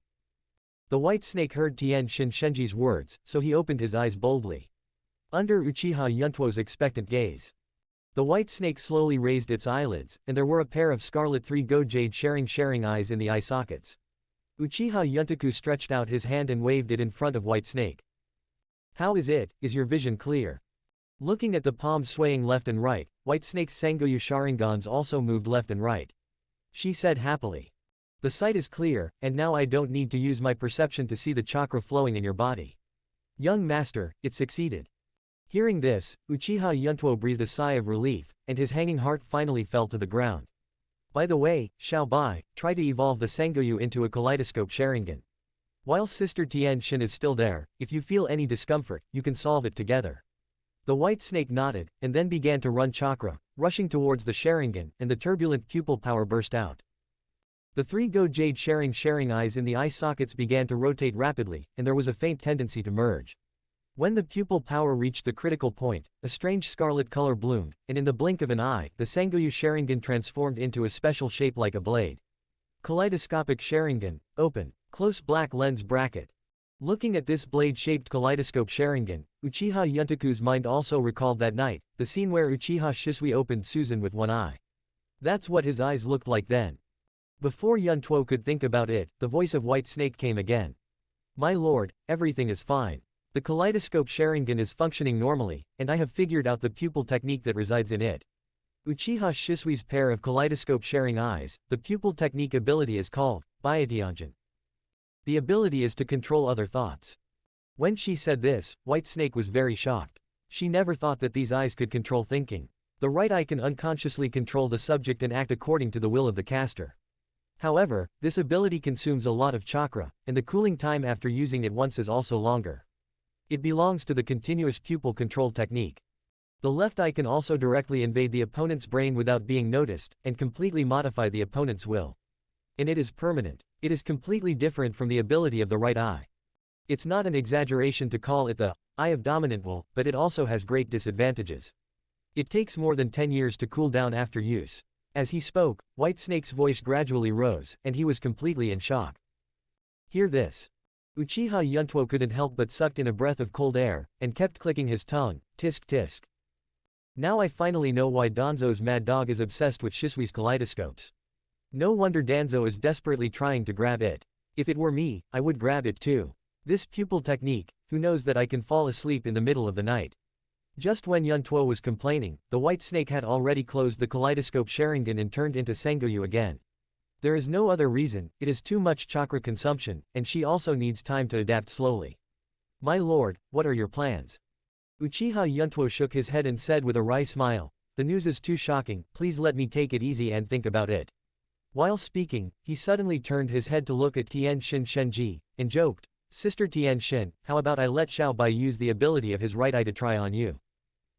Speaker 2: The White Snake heard Tian Shinji's words, so he opened his eyes boldly. Under Uchiha Yuntuo's expectant gaze, the White Snake slowly raised its eyelids, and there were a pair of scarlet 3-go jade sharing eyes in the eye sockets. Uchiha Yuntaku stretched out his hand and waved it in front of White Snake. "How is it, is your vision clear?" Looking at the palms swaying left and right, White Snake's Sangoyu Sharingans also moved left and right. She said happily, "The sight is clear, and now I don't need to use my perception to see the chakra flowing in your body. Young master, it succeeded." Hearing this, Uchiha Yuntuo breathed a sigh of relief, and his hanging heart finally fell to the ground. "By the way, Xiaobai, try to evolve the Sangoyu into a kaleidoscope Sharingan. While Sister Tian Shin is still there, if you feel any discomfort, you can solve it together." The White Snake nodded, and then began to run chakra, rushing towards the Sharingan, and the turbulent pupil power burst out. The three jade sharing eyes in the eye sockets began to rotate rapidly, and there was a faint tendency to merge. When the pupil power reached the critical point, a strange scarlet color bloomed, and in the blink of an eye, the Sengoyu Sharingan transformed into a special shape like a blade. Kaleidoscopic Sharingan, open, close black lens bracket. Looking at this blade-shaped kaleidoscope Sharingan, Uchiha Yuntoku's mind also recalled that night, the scene where Uchiha Shisui opened Susan with one eye. That's what his eyes looked like then. Before Yuntuo could think about it, the voice of White Snake came again. My lord, everything is fine. The kaleidoscope Sharingan is functioning normally, and I have figured out the pupil technique that resides in it. Uchiha Shisui's pair of kaleidoscope sharing eyes, the pupil technique ability is called Byationjin. The ability is to control other thoughts. When she said this, White Snake was very shocked. She never thought that these eyes could control thinking. The right eye can unconsciously control the subject and act according to the will of the caster. However, this ability consumes a lot of chakra, and the cooling time after using it once is also longer. It belongs to the continuous pupil control technique. The left eye can also directly invade the opponent's brain without being noticed, and completely modify the opponent's will. And it is permanent. It is completely different from the ability of the right eye. It's not an exaggeration to call it the eye of dominant will, but it also has great disadvantages. It takes more than 10 years to cool down after use. As he spoke, White Snake's voice gradually rose, and he was completely in shock. Hear this. Uchiha Yuntuo couldn't help but sucked in a breath of cold air, and kept clicking his tongue, tisk tisk. Now I finally know why Danzo's mad dog is obsessed with Shisui's kaleidoscopes. No wonder Danzo is desperately trying to grab it. If it were me, I would grab it too. This pupil technique, who knows that I can fall asleep in the middle of the night. Just when Yuntuo was complaining, the White Snake had already closed the kaleidoscope Sharingan and turned into Sengoyu again. There is no other reason, it is too much chakra consumption, and she also needs time to adapt slowly. My lord, what are your plans? Uchiha Yuntuo shook his head and said with a wry smile, the news is too shocking, please let me take it easy and think about it. While speaking, he suddenly turned his head to look at Tian Xin Shenji, and joked, Sister Tian Xin, how about I let Xiaobai use the ability of his right eye to try on you?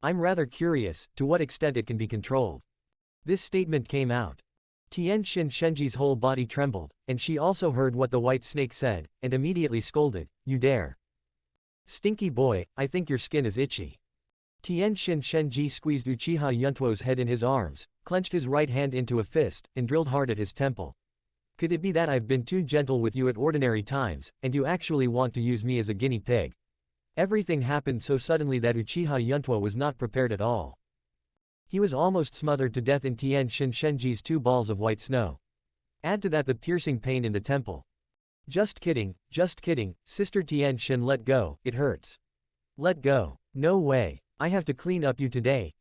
Speaker 2: I'm rather curious, to what extent it can be controlled. This statement came out. Tian Xin Shenji's whole body trembled, and she also heard what the White Snake said, and immediately scolded, you dare. Stinky boy, I think your skin is itchy. Tian Xin Shenji squeezed Uchiha Yuntuo's head in his arms, clenched his right hand into a fist, and drilled hard at his temple. Could it be that I've been too gentle with you at ordinary times, and you actually want to use me as a guinea pig? Everything happened so suddenly that Uchiha Yuntuo was not prepared at all. He was almost smothered to death in Tian Xin Shenji's 2 balls of white snow. Add to that the piercing pain in the temple. Just kidding, Sister Tian Xin, let go, it hurts. Let go. No way. I have to clean up you today,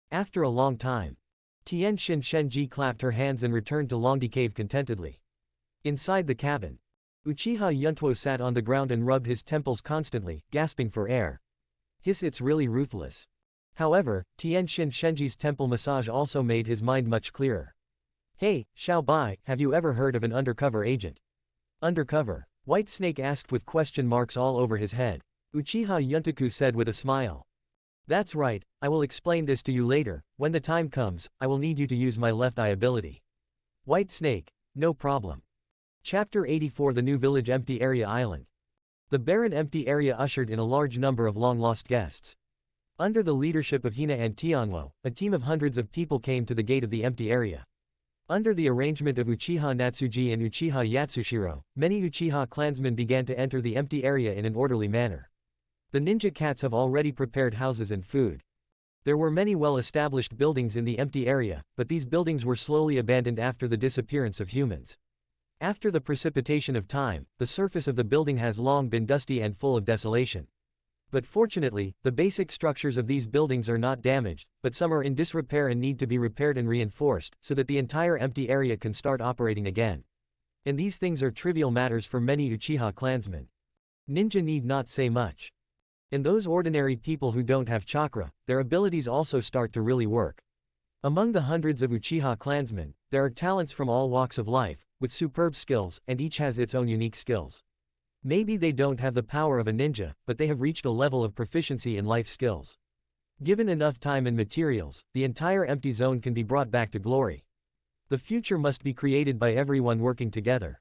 Speaker 2: After a long time. Tian Xin Shenji clapped her hands and returned to Longdi Cave contentedly. Inside the cabin. Uchiha Yuntuo sat on the ground and rubbed his temples constantly, gasping for air. It's really ruthless. However, Tian Xin Shenji's temple massage also made his mind much clearer. Hey, Xiaobai, have you ever heard of an undercover agent? Undercover? White Snake asked with question marks all over his head. Uchiha Yuntoku said with a smile. That's right, I will explain this to you later, when the time comes, I will need you to use my left eye ability. White Snake, no problem. Chapter 84 The New Village Empty Area Island. The barren empty area ushered in a large number of long-lost guests. Under the leadership of Hina and Tianwo, a team of hundreds of people came to the gate of the empty area. Under the arrangement of Uchiha Natsuji and Uchiha Yatsushiro, many Uchiha clansmen began to enter the empty area in an orderly manner. The ninja cats have already prepared houses and food. There were many well-established buildings in the empty area, but these buildings were slowly abandoned after the disappearance of humans. After the precipitation of time, the surface of the building has long been dusty and full of desolation. But fortunately, the basic structures of these buildings are not damaged, but some are in disrepair and need to be repaired and reinforced, so that the entire empty area can start operating again. And these things are trivial matters for many Uchiha clansmen. Ninja need not say much. And those ordinary people who don't have chakra, their abilities also start to really work. Among the hundreds of Uchiha clansmen, there are talents from all walks of life, with superb skills, and each has its own unique skills. Maybe they don't have the power of a ninja, but they have reached a level of proficiency in life skills. Given enough time and materials, the entire empty zone can be brought back to glory. The future must be created by everyone working together.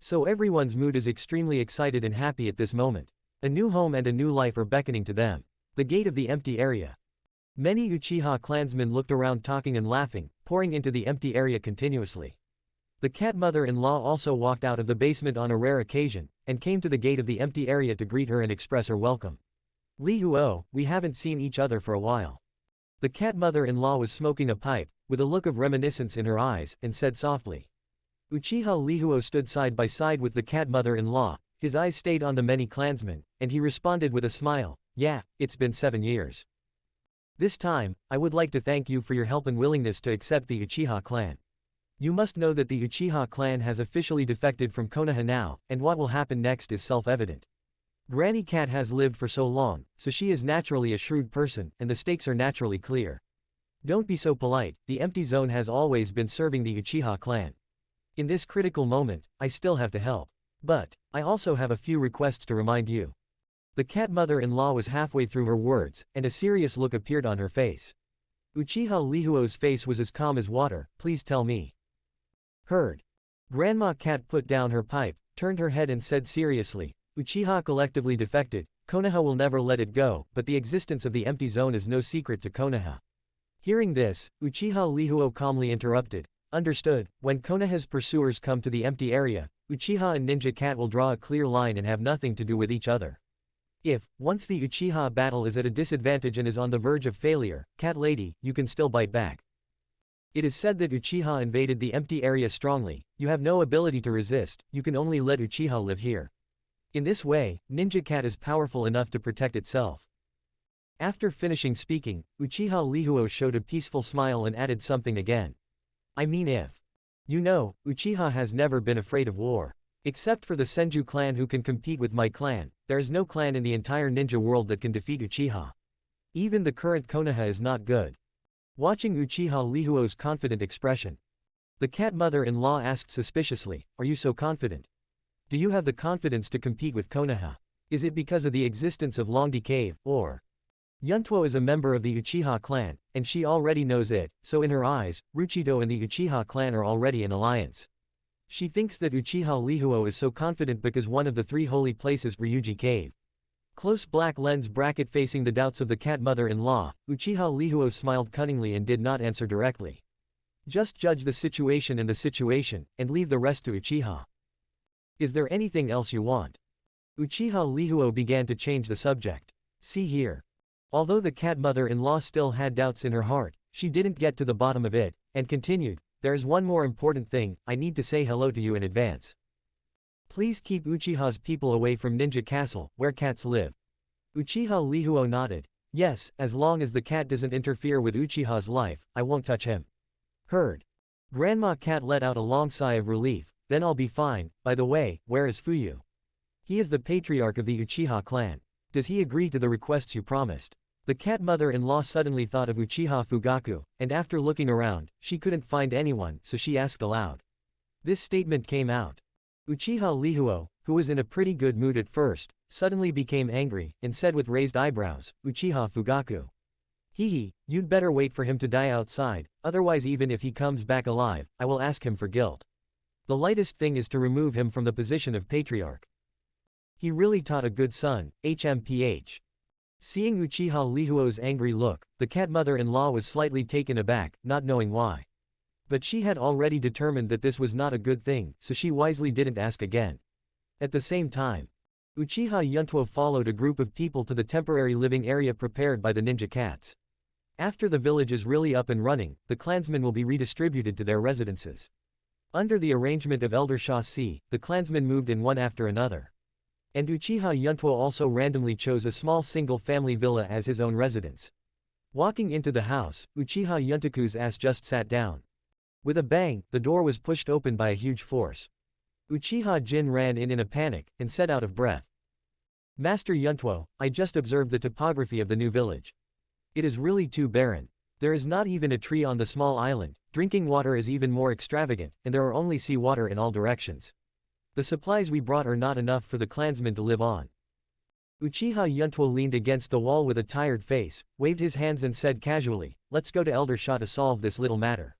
Speaker 2: So everyone's mood is extremely excited and happy at this moment. A new home and a new life are beckoning to them. The gate of the empty area. Many Uchiha clansmen looked around talking and laughing, pouring into the empty area continuously. The cat mother-in-law also walked out of the basement on a rare occasion, and came to the gate of the empty area to greet her and express her welcome. Li Huo, we haven't seen each other for a while. The cat mother-in-law was smoking a pipe, with a look of reminiscence in her eyes, and said softly. Uchiha Li Huo stood side by side with the cat mother-in-law, his eyes stayed on the many clansmen, and he responded with a smile, yeah, it's been 7 years. This time, I would like to thank you for your help and willingness to accept the Uchiha clan. You must know that the Uchiha clan has officially defected from Konoha now, and what will happen next is self-evident. Granny Cat has lived for so long, so she is naturally a shrewd person, and the stakes are naturally clear. Don't be so polite, the empty zone has always been serving the Uchiha clan. In this critical moment, I still have to help. But, I also have a few requests to remind you. The cat mother-in-law was halfway through her words, and a serious look appeared on her face. Uchiha Lihuo's face was as calm as water, please tell me. Heard. Grandma Cat put down her pipe, turned her head and said seriously, Uchiha collectively defected, Konoha will never let it go, but the existence of the empty zone is no secret to Konoha. Hearing this, Uchiha Lihuo calmly interrupted, understood, when Konoha's pursuers come to the empty area, Uchiha and Ninja Cat will draw a clear line and have nothing to do with each other. If, once the Uchiha battle is at a disadvantage and is on the verge of failure, Cat Lady, you can still bite back. It is said that Uchiha invaded the empty area strongly, you have no ability to resist, you can only let Uchiha live here. In this way, Ninja Cat is powerful enough to protect itself. After finishing speaking, Uchiha Lihuo showed a peaceful smile and added something again. I mean if. You know, Uchiha has never been afraid of war. Except for the Senju clan who can compete with my clan, there is no clan in the entire ninja world that can defeat Uchiha. Even the current Konoha is not good. Watching Uchiha Lihuo's confident expression, the cat mother-in-law asked suspiciously, are you so confident? Do you have the confidence to compete with Konoha? Is it because of the existence of Ryūchi Cave, or? Yuntuo is a member of the Uchiha clan, and she already knows it, so in her eyes, Ryūchi and the Uchiha clan are already in alliance. She thinks that Uchiha Lihuo is so confident because one of the 3 holy places Ryūchi Cave. Close black lens bracket facing the doubts of the cat mother-in-law, Uchiha Lihuo smiled cunningly and did not answer directly. Just judge the situation, and leave the rest to Uchiha. Is there anything else you want? Uchiha Lihuo began to change the subject. See here. Although the cat mother-in-law still had doubts in her heart, she didn't get to the bottom of it, and continued, there is one more important thing, I need to say hello to you in advance. Please keep Uchiha's people away from Ninja Castle, where cats live. Uchiha Lihuo nodded. Yes, as long as the cat doesn't interfere with Uchiha's life, I won't touch him. Heard. Grandma Cat let out a long sigh of relief, then I'll be fine. By the way, where is Fuyu? He is the patriarch of the Uchiha clan. Does he agree to the requests you promised? The cat mother-in-law suddenly thought of Uchiha Fugaku, and after looking around, she couldn't find anyone, so she asked aloud. This statement came out. Uchiha Lihuo, who was in a pretty good mood at first, suddenly became angry, and said with raised eyebrows, Uchiha Fugaku. Hehe, you'd better wait for him to die outside, otherwise even if he comes back alive, I will ask him for guilt. The lightest thing is to remove him from the position of patriarch. He really taught a good son, HMPH. Seeing Uchiha Lihuo's angry look, the cat mother-in-law was slightly taken aback, not knowing why. But she had already determined that this was not a good thing, so she wisely didn't ask again. At the same time, Uchiha Yuntuo followed a group of people to the temporary living area prepared by the ninja cats. After the village is really up and running, the clansmen will be redistributed to their residences. Under the arrangement of Elder Shah Si, the clansmen moved in one after another. And Uchiha Yuntuo also randomly chose a small single-family villa as his own residence. Walking into the house, Uchiha Yuntoku's ass just sat down. With a bang, the door was pushed open by a huge force. Uchiha Jin ran in a panic, and said out of breath. Master Yuntuo, I just observed the topography of the new village. It is really too barren. There is not even a tree on the small island, drinking water is even more extravagant, and there are only sea water in all directions. The supplies we brought are not enough for the clansmen to live on. Uchiha Yuntuo leaned against the wall with a tired face, waved his hands and said casually, let's go to Elder Shah to solve this little matter.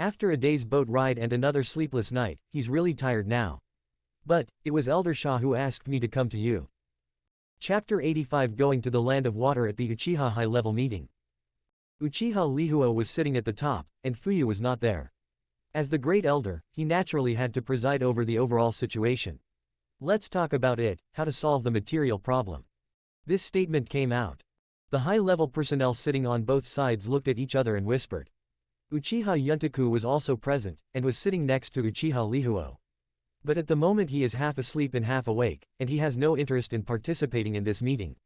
Speaker 2: After a day's boat ride and another sleepless night, he's really tired now. But, it was Elder Shah who asked me to come to you. Chapter 85 Going to the Land of Water at the Uchiha high-level meeting. Uchiha Lihuo was sitting at the top, and Fuyu was not there. As the great elder, he naturally had to preside over the overall situation. Let's talk about it, how to solve the material problem. This statement came out. The high-level personnel sitting on both sides looked at each other and whispered. Uchiha Yuntuo was also present, and was sitting next to Uchiha Lihuo. But at the moment he is half asleep and half awake, and he has no interest in participating in this meeting.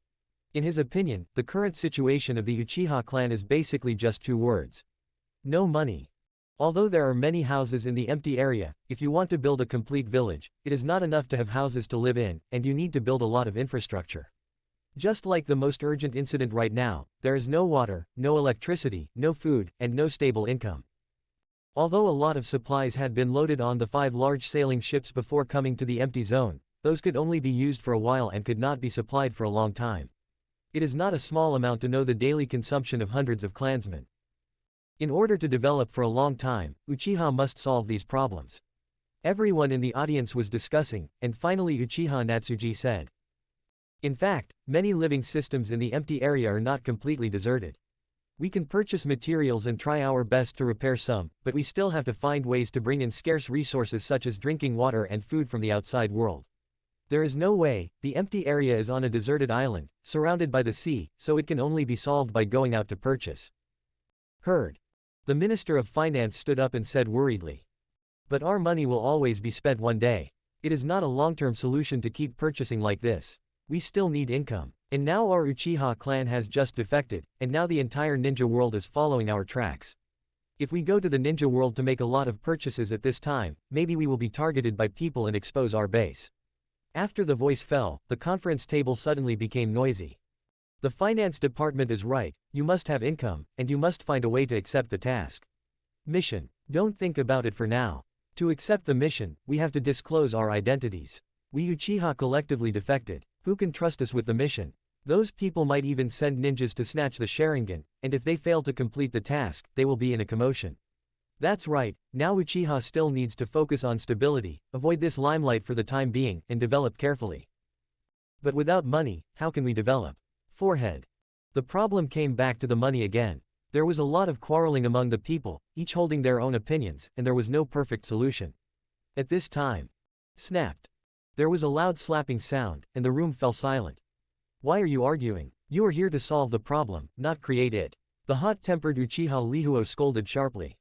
Speaker 2: In his opinion, the current situation of the Uchiha clan is basically just two words. No money. Although there are many houses in the empty area, if you want to build a complete village, it is not enough to have houses to live in, and you need to build a lot of infrastructure. Just like the most urgent incident right now, there is no water, no electricity, no food, and no stable income. Although a lot of supplies had been loaded on the 5 large sailing ships before coming to the empty zone, those could only be used for a while and could not be supplied for a long time. It is not a small amount to know the daily consumption of hundreds of clansmen. In order to develop for a long time, Uchiha must solve these problems. Everyone in the audience was discussing, and finally Uchiha Natsuji said. In fact, many living systems in the empty area are not completely deserted. We can purchase materials and try our best to repair some, but we still have to find ways to bring in scarce resources such as drinking water and food from the outside world. There is no way, the empty area is on a deserted island, surrounded by the sea, so it can only be solved by going out to purchase. Heard. The Minister of Finance stood up and said worriedly. But our money will always be spent one day. It is not a long-term solution to keep purchasing like this. We still need income. And now our Uchiha clan has just defected, and now the entire ninja world is following our tracks. If we go to the ninja world to make a lot of purchases at this time, maybe we will be targeted by people and expose our base. After the voice fell, the conference table suddenly became noisy. The finance department is right, you must have income, and you must find a way to accept the task. Mission. Don't think about it for now. To accept the mission, we have to disclose our identities. We Uchiha collectively defected. Who can trust us with the mission? Those people might even send ninjas to snatch the Sharingan, and if they fail to complete the task, they will be in a commotion. That's right, now Uchiha still needs to focus on stability, avoid this limelight for the time being, and develop carefully. But without money, how can we develop? Forehead. The problem came back to the money again. There was a lot of quarreling among the people, each holding their own opinions, and there was no perfect solution. At this time. Snapped. There was a loud slapping sound, and the room fell silent. Why are you arguing? You are here to solve the problem, not create it. The hot-tempered Uchiha Lihuo scolded sharply.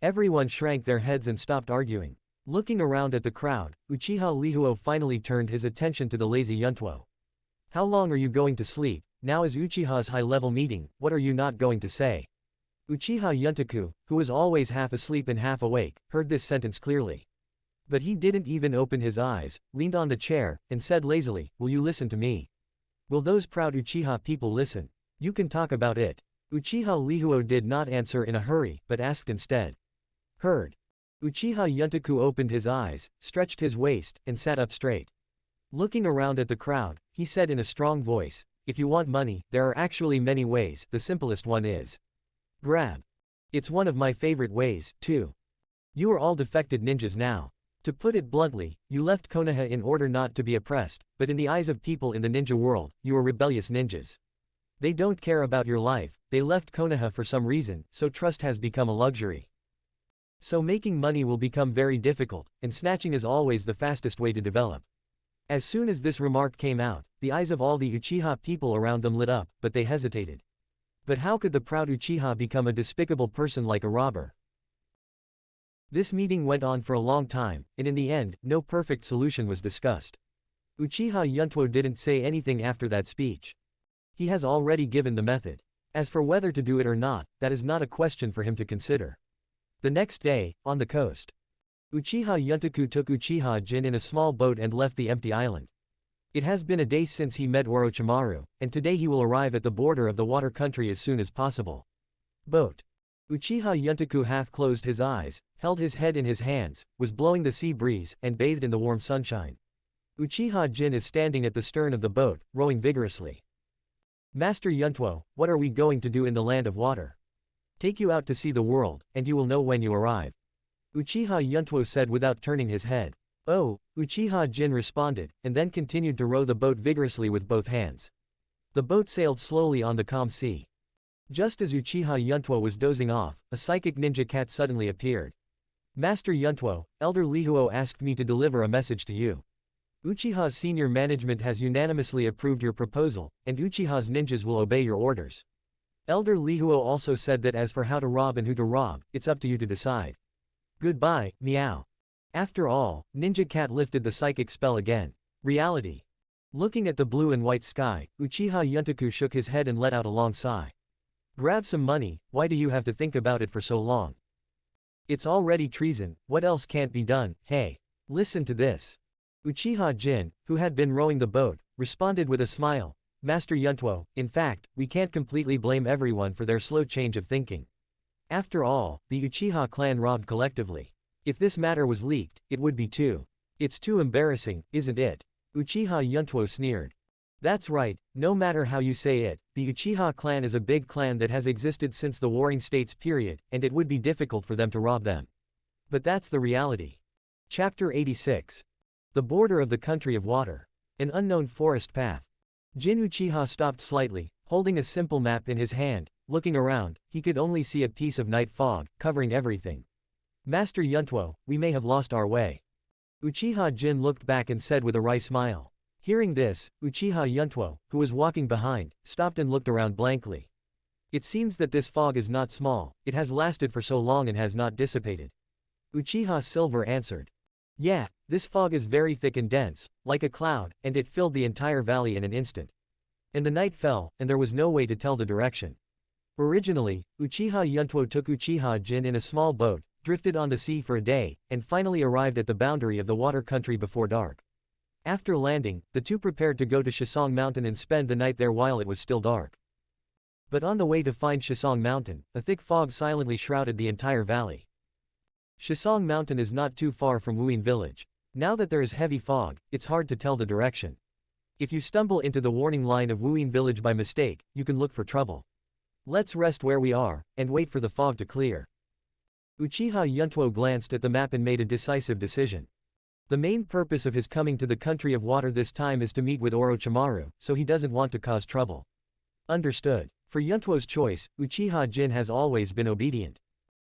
Speaker 2: Everyone shrank their heads and stopped arguing. Looking around at the crowd, Uchiha Lihuo finally turned his attention to the lazy Yuntuo. How long are you going to sleep? Now is Uchiha's high-level meeting, what are you not going to say? Uchiha Yuntuo, who was always half asleep and half awake, heard this sentence clearly. But he didn't even open his eyes, leaned on the chair, and said lazily, will you listen to me? Will those proud Uchiha people listen? You can talk about it. Uchiha Lihuo did not answer in a hurry, but asked instead. Heard. Uchiha Yuntuo opened his eyes, stretched his waist, and sat up straight. Looking around at the crowd, he said in a strong voice, if you want money, there are actually many ways, the simplest one is. Grab. It's one of my favorite ways, too. You are all defected ninjas now. To put it bluntly, you left Konoha in order not to be oppressed, but in the eyes of people in the ninja world, you are rebellious ninjas. They don't care about your life, they left Konoha for some reason, so trust has become a luxury. So making money will become very difficult, and snatching is always the fastest way to develop. As soon as this remark came out, the eyes of all the Uchiha people around them lit up, but they hesitated. But how could the proud Uchiha become a despicable person like a robber? This meeting went on for a long time, and in the end, no perfect solution was discussed. Uchiha Yuntuo didn't say anything after that speech. He has already given the method. As for whether to do it or not, that is not a question for him to consider. The next day, on the coast, Uchiha Yuntuo took Uchiha Jin in a small boat and left the empty island. It has been a day since he met Orochimaru, and today he will arrive at the border of the water country as soon as possible. Boat. Uchiha Yuntuo half closed his eyes, held his head in his hands, was blowing the sea breeze, and bathed in the warm sunshine. Uchiha Jin is standing at the stern of the boat, rowing vigorously. Master Yuntuo, what are we going to do in the land of water? Take you out to see the world, and you will know when you arrive. Uchiha Yuntuo said without turning his head. Oh, Uchiha Jin responded, and then continued to row the boat vigorously with both hands. The boat sailed slowly on the calm sea. Just as Uchiha Yuntuo was dozing off, a psychic ninja cat suddenly appeared. Master Yuntuo, Elder Lihuo asked me to deliver a message to you. Uchiha's senior management has unanimously approved your proposal, and Uchiha's ninjas will obey your orders. Elder Lihuo also said that as for how to rob and who to rob, it's up to you to decide. Goodbye, meow. After all, Ninja Cat lifted the psychic spell again. Reality. Looking at the blue and white sky, Uchiha Yuntaku shook his head and let out a long sigh. Grab some money, why do you have to think about it for so long? It's already treason, what else can't be done, hey? Listen to this. Uchiha Jin, who had been rowing the boat, responded with a smile. Master Yuntuo, in fact, we can't completely blame everyone for their slow change of thinking. After all, the Uchiha clan robbed collectively. If this matter was leaked, it would be too. It's too embarrassing, isn't it? Uchiha Yuntuo sneered. That's right, no matter how you say it, the Uchiha clan is a big clan that has existed since the Warring States period, and it would be difficult for them to rob them. But that's the reality. Chapter 86. The border of the country of water. An unknown forest path. Jin Uchiha stopped slightly, holding a simple map in his hand. Looking around, he could only see a piece of night fog, covering everything. Master Yuntuo, we may have lost our way. Uchiha Jin looked back and said with a wry smile. Hearing this, Uchiha Yuntuo, who was walking behind, stopped and looked around blankly. It seems that this fog is not small, it has lasted for so long and has not dissipated. Uchiha Silver answered. Yeah, this fog is very thick and dense, like a cloud, and it filled the entire valley in an instant. And the night fell, and there was no way to tell the direction. Originally, Uchiha Yuntuo took Uchiha Jin in a small boat, drifted on the sea for a day, and finally arrived at the boundary of the water country before dark. After landing, the two prepared to go to Shisong Mountain and spend the night there while it was still dark. But on the way to find Shisong Mountain, a thick fog silently shrouded the entire valley. Shisong Mountain is not too far from Wuyin village. Now that there is heavy fog, it's hard to tell the direction. If you stumble into the warning line of Wuyin village by mistake, you can look for trouble. Let's rest where we are, and wait for the fog to clear. Uchiha Yuntuo glanced at the map and made a decisive decision. The main purpose of his coming to the country of water this time is to meet with Orochimaru, so he doesn't want to cause trouble. Understood. For Yuntuo's choice, Uchiha Jin has always been obedient.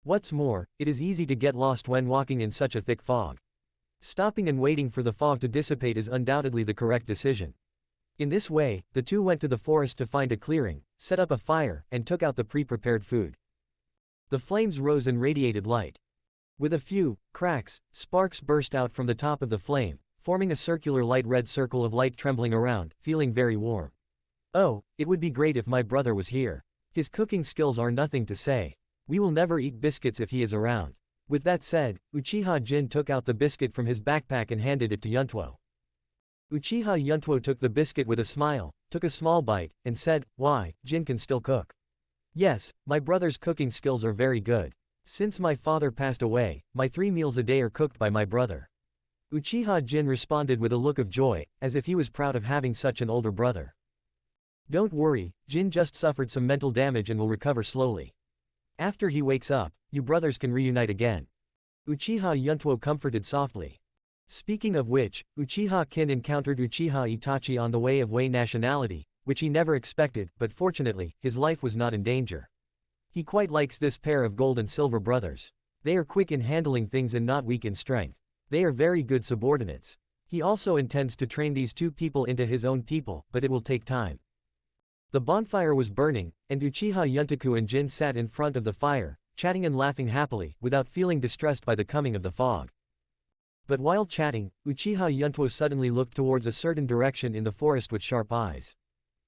Speaker 2: What's more, it is easy to get lost when walking in such a thick fog. Stopping and waiting for the fog to dissipate is undoubtedly the correct decision. In this way, the two went to the forest to find a clearing, set up a fire, and took out the pre-prepared food. The flames rose and radiated light. With a few cracks, sparks burst out from the top of the flame, forming a circular light red circle of light trembling around, feeling very warm. Oh, it would be great if my brother was here. His cooking skills are nothing to say. We will never eat biscuits if he is around. With that said, Uchiha Jin took out the biscuit from his backpack and handed it to Yuntuo. Uchiha Yuntuo took the biscuit with a smile, took a small bite, and said, Why, Jin can still cook. Yes, my brother's cooking skills are very good. Since my father passed away, my 3 meals a day are cooked by my brother. Uchiha Jin responded with a look of joy, as if he was proud of having such an older brother. Don't worry, Jin just suffered some mental damage and will recover slowly. After he wakes up, you brothers can reunite again. Uchiha Yuntuo comforted softly. Speaking of which, Uchiha Kin encountered Uchiha Itachi on the way of Wei nationality, which he never expected, but fortunately, his life was not in danger. He quite likes this pair of gold and silver brothers. They are quick in handling things and not weak in strength. They are very good subordinates. He also intends to train these two people into his own people, but it will take time. The bonfire was burning, and Uchiha Yuntaku and Jin sat in front of the fire, chatting and laughing happily, without feeling distressed by the coming of the fog. But while chatting, Uchiha Yuntuo suddenly looked towards a certain direction in the forest with sharp eyes.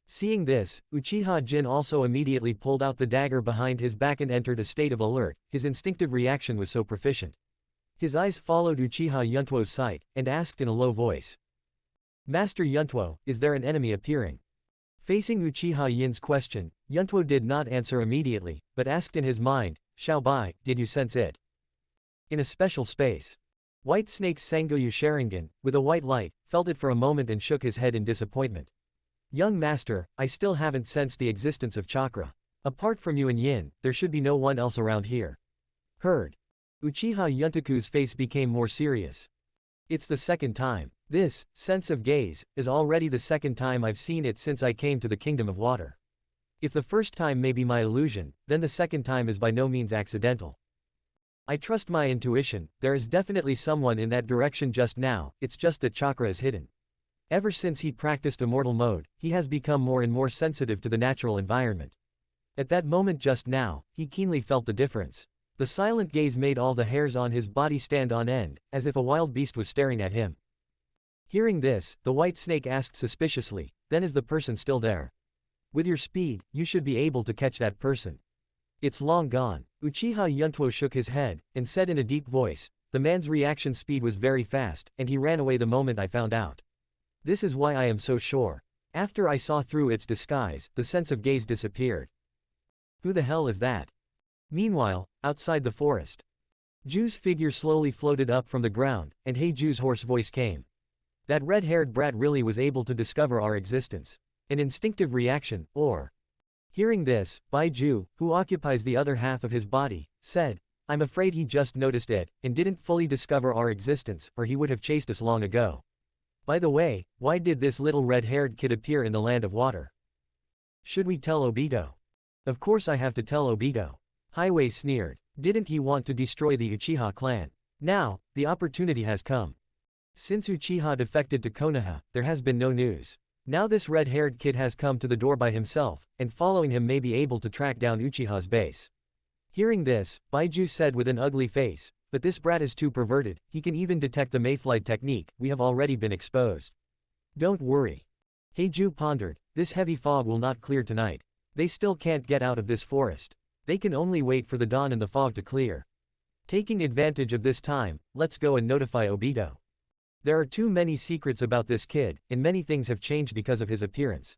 Speaker 2: Seeing this, Uchiha Jin also immediately pulled out the dagger behind his back and entered a state of alert. His instinctive reaction was so proficient. His eyes followed Uchiha Yuntuo's sight, and asked in a low voice. Master Yuntuo, is there an enemy appearing? Facing Uchiha Yin's question, Yuntuo did not answer immediately, but asked in his mind, Xiaobai, did you sense it? In a special space. White Snake's Sangoyu Sharingan, with a white light, felt it for a moment and shook his head in disappointment. Young master, I still haven't sensed the existence of chakra. Apart from you and Yin, there should be no one else around here. Heard. Uchiha Yuntoku's face became more serious. It's the second time. This sense of gaze is already the second time I've seen it since I came to the Kingdom of Water. If the first time may be my illusion, then the second time is by no means accidental. I trust my intuition, there is definitely someone in that direction just now, it's just that chakra is hidden. Ever since he practiced immortal mode, he has become more and more sensitive to the natural environment. At that moment just now, he keenly felt the difference. The silent gaze made all the hairs on his body stand on end, as if a wild beast was staring at him. Hearing this, the white snake asked suspiciously, "Then is the person still there? With your speed, you should be able to catch that person." "It's long gone." Uchiha Yuntuo shook his head, and said in a deep voice, "The man's reaction speed was very fast, and he ran away the moment I found out. This is why I am so sure. After I saw through its disguise, the sense of gaze disappeared." "Who the hell is that?" Meanwhile, outside the forest, Ju's figure slowly floated up from the ground, and Hey Ju's hoarse voice came. "That red-haired brat really was able to discover our existence. An instinctive reaction, or..." Hearing this, Bai Ju, who occupies the other half of his body, said, "I'm afraid he just noticed it, and didn't fully discover our existence, or he would have chased us long ago. By the way, why did this little red-haired kid appear in the land of water? Should we tell Obito?" "Of course I have to tell Obito." Highway sneered. Didn't he want to destroy the Uchiha clan? Now, the opportunity has come. Since Uchiha defected to Konoha, there has been no news. Now this red-haired kid has come to the door by himself, and following him may be able to track down Uchiha's base. Hearing this, Baiju said with an ugly face, "But this brat is too perverted, he can even detect the Mayfly technique, we have already been exposed." "Don't worry." Heiju pondered, "This heavy fog will not clear tonight. They still can't get out of this forest. They can only wait for the dawn and the fog to clear. Taking advantage of this time, let's go and notify Obito. There are too many secrets about this kid, and many things have changed because of his appearance.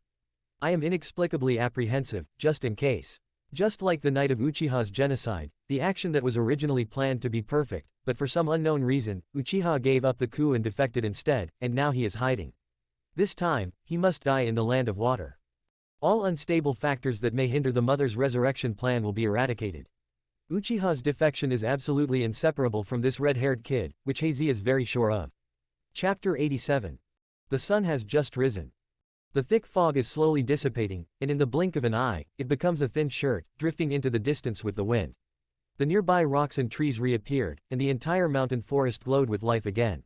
Speaker 2: I am inexplicably apprehensive, just in case. Just like the night of Uchiha's genocide, the action that was originally planned to be perfect, but for some unknown reason, Uchiha gave up the coup and defected instead, and now he is hiding. This time, he must die in the land of water. All unstable factors that may hinder the mother's resurrection plan will be eradicated. Uchiha's defection is absolutely inseparable from this red-haired kid, which Heizi is very sure of." Chapter 87. The sun has just risen. The thick fog is slowly dissipating, and in the blink of an eye, it becomes a thin shirt, drifting into the distance with the wind. The nearby rocks and trees reappeared, and the entire mountain forest glowed with life again.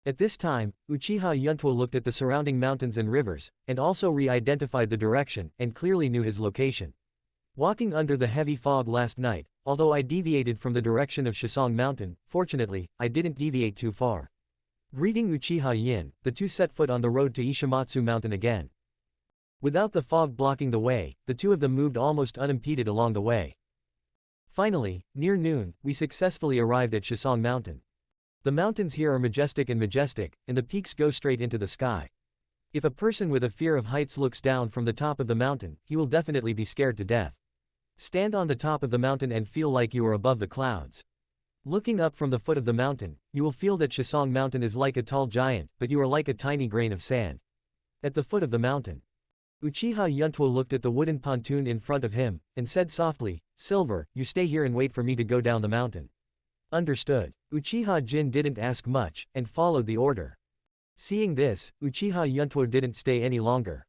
Speaker 2: At this time, Uchiha Yuntuo looked at the surrounding mountains and rivers, and also re-identified the direction, and clearly knew his location. Walking under the heavy fog last night, although I deviated from the direction of Shisong Mountain, fortunately, I didn't deviate too far. Greeting Uchiha Yin, the two set foot on the road to Ishimatsu Mountain again. Without the fog blocking the way, the two of them moved almost unimpeded along the way. Finally, near noon, we successfully arrived at Shisong Mountain. The mountains here are majestic, and the peaks go straight into the sky. If a person with a fear of heights looks down from the top of the mountain, he will definitely be scared to death. Stand on the top of the mountain and feel like you are above the clouds. Looking up from the foot of the mountain, you will feel that Shisong Mountain is like a tall giant, but you are like a tiny grain of sand. At the foot of the mountain, Uchiha Yuntuo looked at the wooden pontoon in front of him, and said softly, "Silver, you stay here and wait for me to go down the mountain." Understood. Uchiha Jin didn't ask much, and followed the order. Seeing this, Uchiha Yuntuo didn't stay any longer.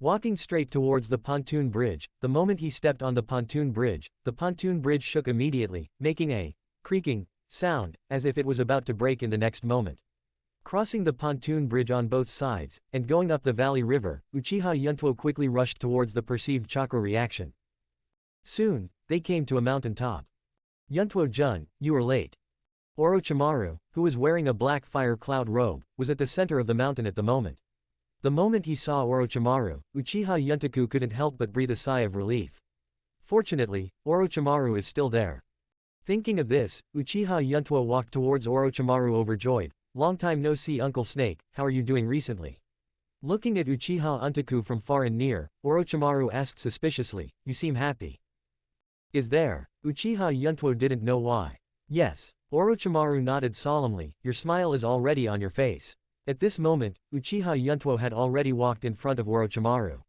Speaker 2: Walking straight towards the pontoon bridge, the moment he stepped on the pontoon bridge shook immediately, making a creaking sound, as if it was about to break in the next moment. Crossing the pontoon bridge on both sides, and going up the valley river, Uchiha Yuntuo quickly rushed towards the perceived chakra reaction. Soon, they came to a mountain top. "Yuntuo-jun, you are late." Orochimaru, who was wearing a black fire cloud robe, was at the center of the mountain at the moment. The moment he saw Orochimaru, Uchiha Yuntoku couldn't help but breathe a sigh of relief. Fortunately, Orochimaru is still there. Thinking of this, Uchiha Yuntuo walked towards Orochimaru overjoyed. "Long time no see, Uncle Snake, how are you doing recently?" Looking at Uchiha Untoku from far and near, Orochimaru asked suspiciously, "You seem happy." "Is there?" Uchiha Yuntuo didn't know why. "Yes." Orochimaru nodded solemnly, "Your smile is already on your face." At this moment, Uchiha Yuntuo had already walked in front of Orochimaru.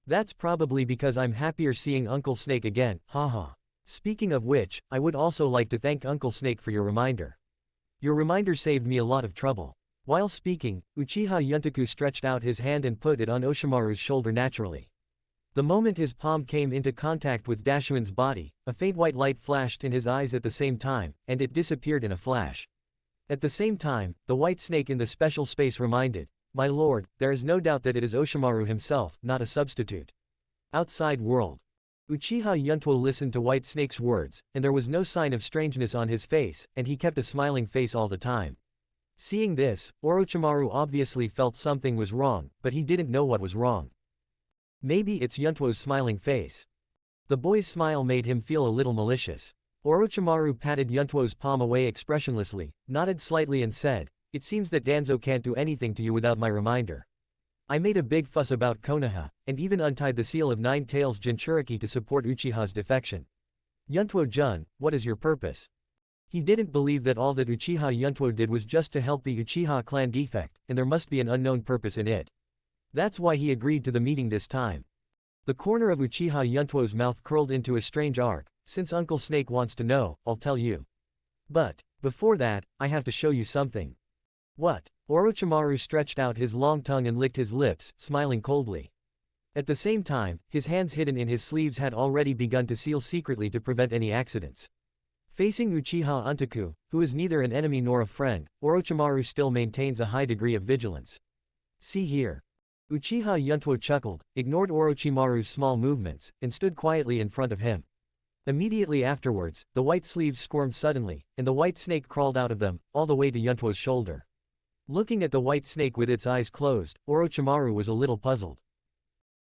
Speaker 2: That's probably because I'm happier seeing Uncle Snake again, haha. Speaking of which, I would also like to thank Uncle Snake for your reminder. Your reminder saved me a lot of trouble. While speaking, Uchiha Yuntuo stretched out his hand and put it on Oshimaru's shoulder naturally. The moment his palm came into contact with Dashuin's body, a faint white light flashed in his eyes at the same time, and it disappeared in a flash. At the same time, the white snake in the special space reminded, "My lord, there is no doubt that it is Oshimaru himself, not a substitute." Outside world. Uchiha Yuntuo listened to White Snake's words, and there was no sign of strangeness on his face, and he kept a smiling face all the time. Seeing this, Orochimaru obviously felt something was wrong, but he didn't know what was wrong. Maybe it's Yuntuo's smiling face. The boy's smile made him feel a little malicious. Orochimaru patted Yuntuo's palm away expressionlessly, nodded slightly and said, "It seems that Danzo can't do anything to you without my reminder. I made a big fuss about Konoha, and even untied the seal of Nine Tails Jinchuriki to support Uchiha's defection. Yuntuo-jun, what is your purpose?" He didn't believe that all that Uchiha Yuntuo did was just to help the Uchiha clan defect, and there must be an unknown purpose in it. That's why he agreed to the meeting this time. The corner of Uchiha Yuntuo's mouth curled into a strange arc. "Since Uncle Snake wants to know, I'll tell you. But, before that, I have to show you something." "What?" Orochimaru stretched out his long tongue and licked his lips, smiling coldly. At the same time, his hands hidden in his sleeves had already begun to seal secretly to prevent any accidents. Facing Uchiha Yuntuo, who is neither an enemy nor a friend, Orochimaru still maintains a high degree of vigilance. "See here." Uchiha Yuntuo chuckled, ignored Orochimaru's small movements, and stood quietly in front of him. Immediately afterwards, the white sleeves squirmed suddenly, and the white snake crawled out of them, all the way to Yuntuo's shoulder. Looking at the white snake with its eyes closed, Orochimaru was a little puzzled.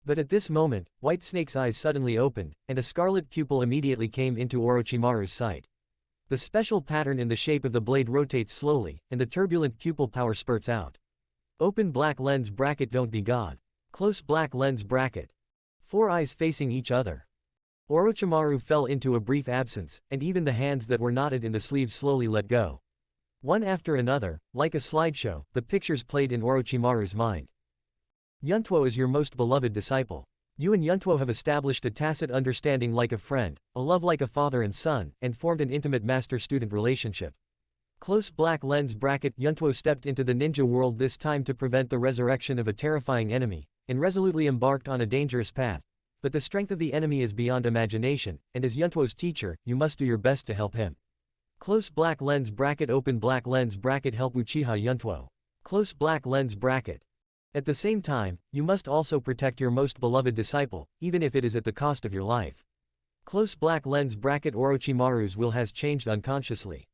Speaker 2: But at this moment, White Snake's eyes suddenly opened, and a scarlet pupil immediately came into Orochimaru's sight. The special pattern in the shape of the blade rotates slowly, and the turbulent pupil power spurts out. Open black lens bracket, don't be God. Close black lens bracket. 4 eyes facing each other. Orochimaru fell into a brief absence, and even the hands that were knotted in the sleeves slowly let go. One after another, like a slideshow, the pictures played in Orochimaru's mind. Yuntuo is your most beloved disciple. You and Yuntuo have established a tacit understanding like a friend, a love like a father and son, and formed an intimate master-student relationship. Close black lens bracket. Yuntuo stepped into the ninja world this time to prevent the resurrection of a terrifying enemy, and resolutely embarked on a dangerous path. But the strength of the enemy is beyond imagination, and as Yuntuo's teacher, you must do your best to help him. Close black lens bracket. Open black lens bracket. Help Uchiha Yuntuo. Close black lens bracket. At the same time, you must also protect your most beloved disciple, even if it is at the cost of your life. Close black lens bracket. Orochimaru's will has changed unconsciously.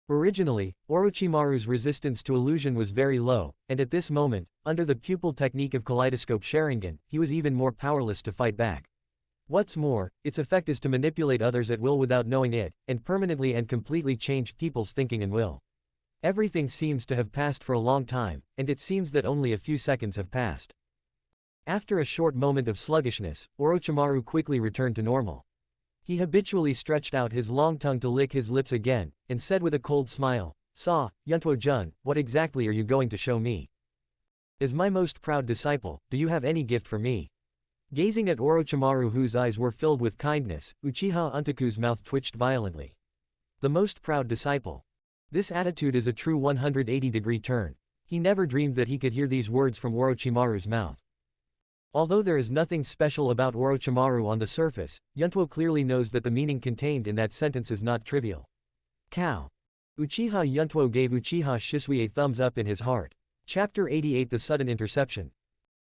Speaker 2: Originally, Orochimaru's resistance to illusion was very low, and at this moment, under the pupil technique of kaleidoscope Sharingan, he was even more powerless to fight back. What's more, its effect is to manipulate others at will without knowing it, and permanently and completely change people's thinking and will. Everything seems to have passed for a long time, and it seems that only a few seconds have passed. After a short moment of sluggishness, Orochimaru quickly returned to normal. He habitually stretched out his long tongue to lick his lips again, and said with a cold smile, Yuntuo-jun, what exactly are you going to show me? As my most proud disciple, do you have any gift for me? Gazing at Orochimaru, whose eyes were filled with kindness, Uchiha Yuntuo's mouth twitched violently. The most proud disciple. This attitude is a true 180-degree turn. He never dreamed that he could hear these words from Orochimaru's mouth. Although there is nothing special about Orochimaru on the surface, Yuntuo clearly knows that the meaning contained in that sentence is not trivial. Cow. Uchiha Yuntuo gave Uchiha Shisui a thumbs up in his heart. Chapter 88 The Sudden Interception.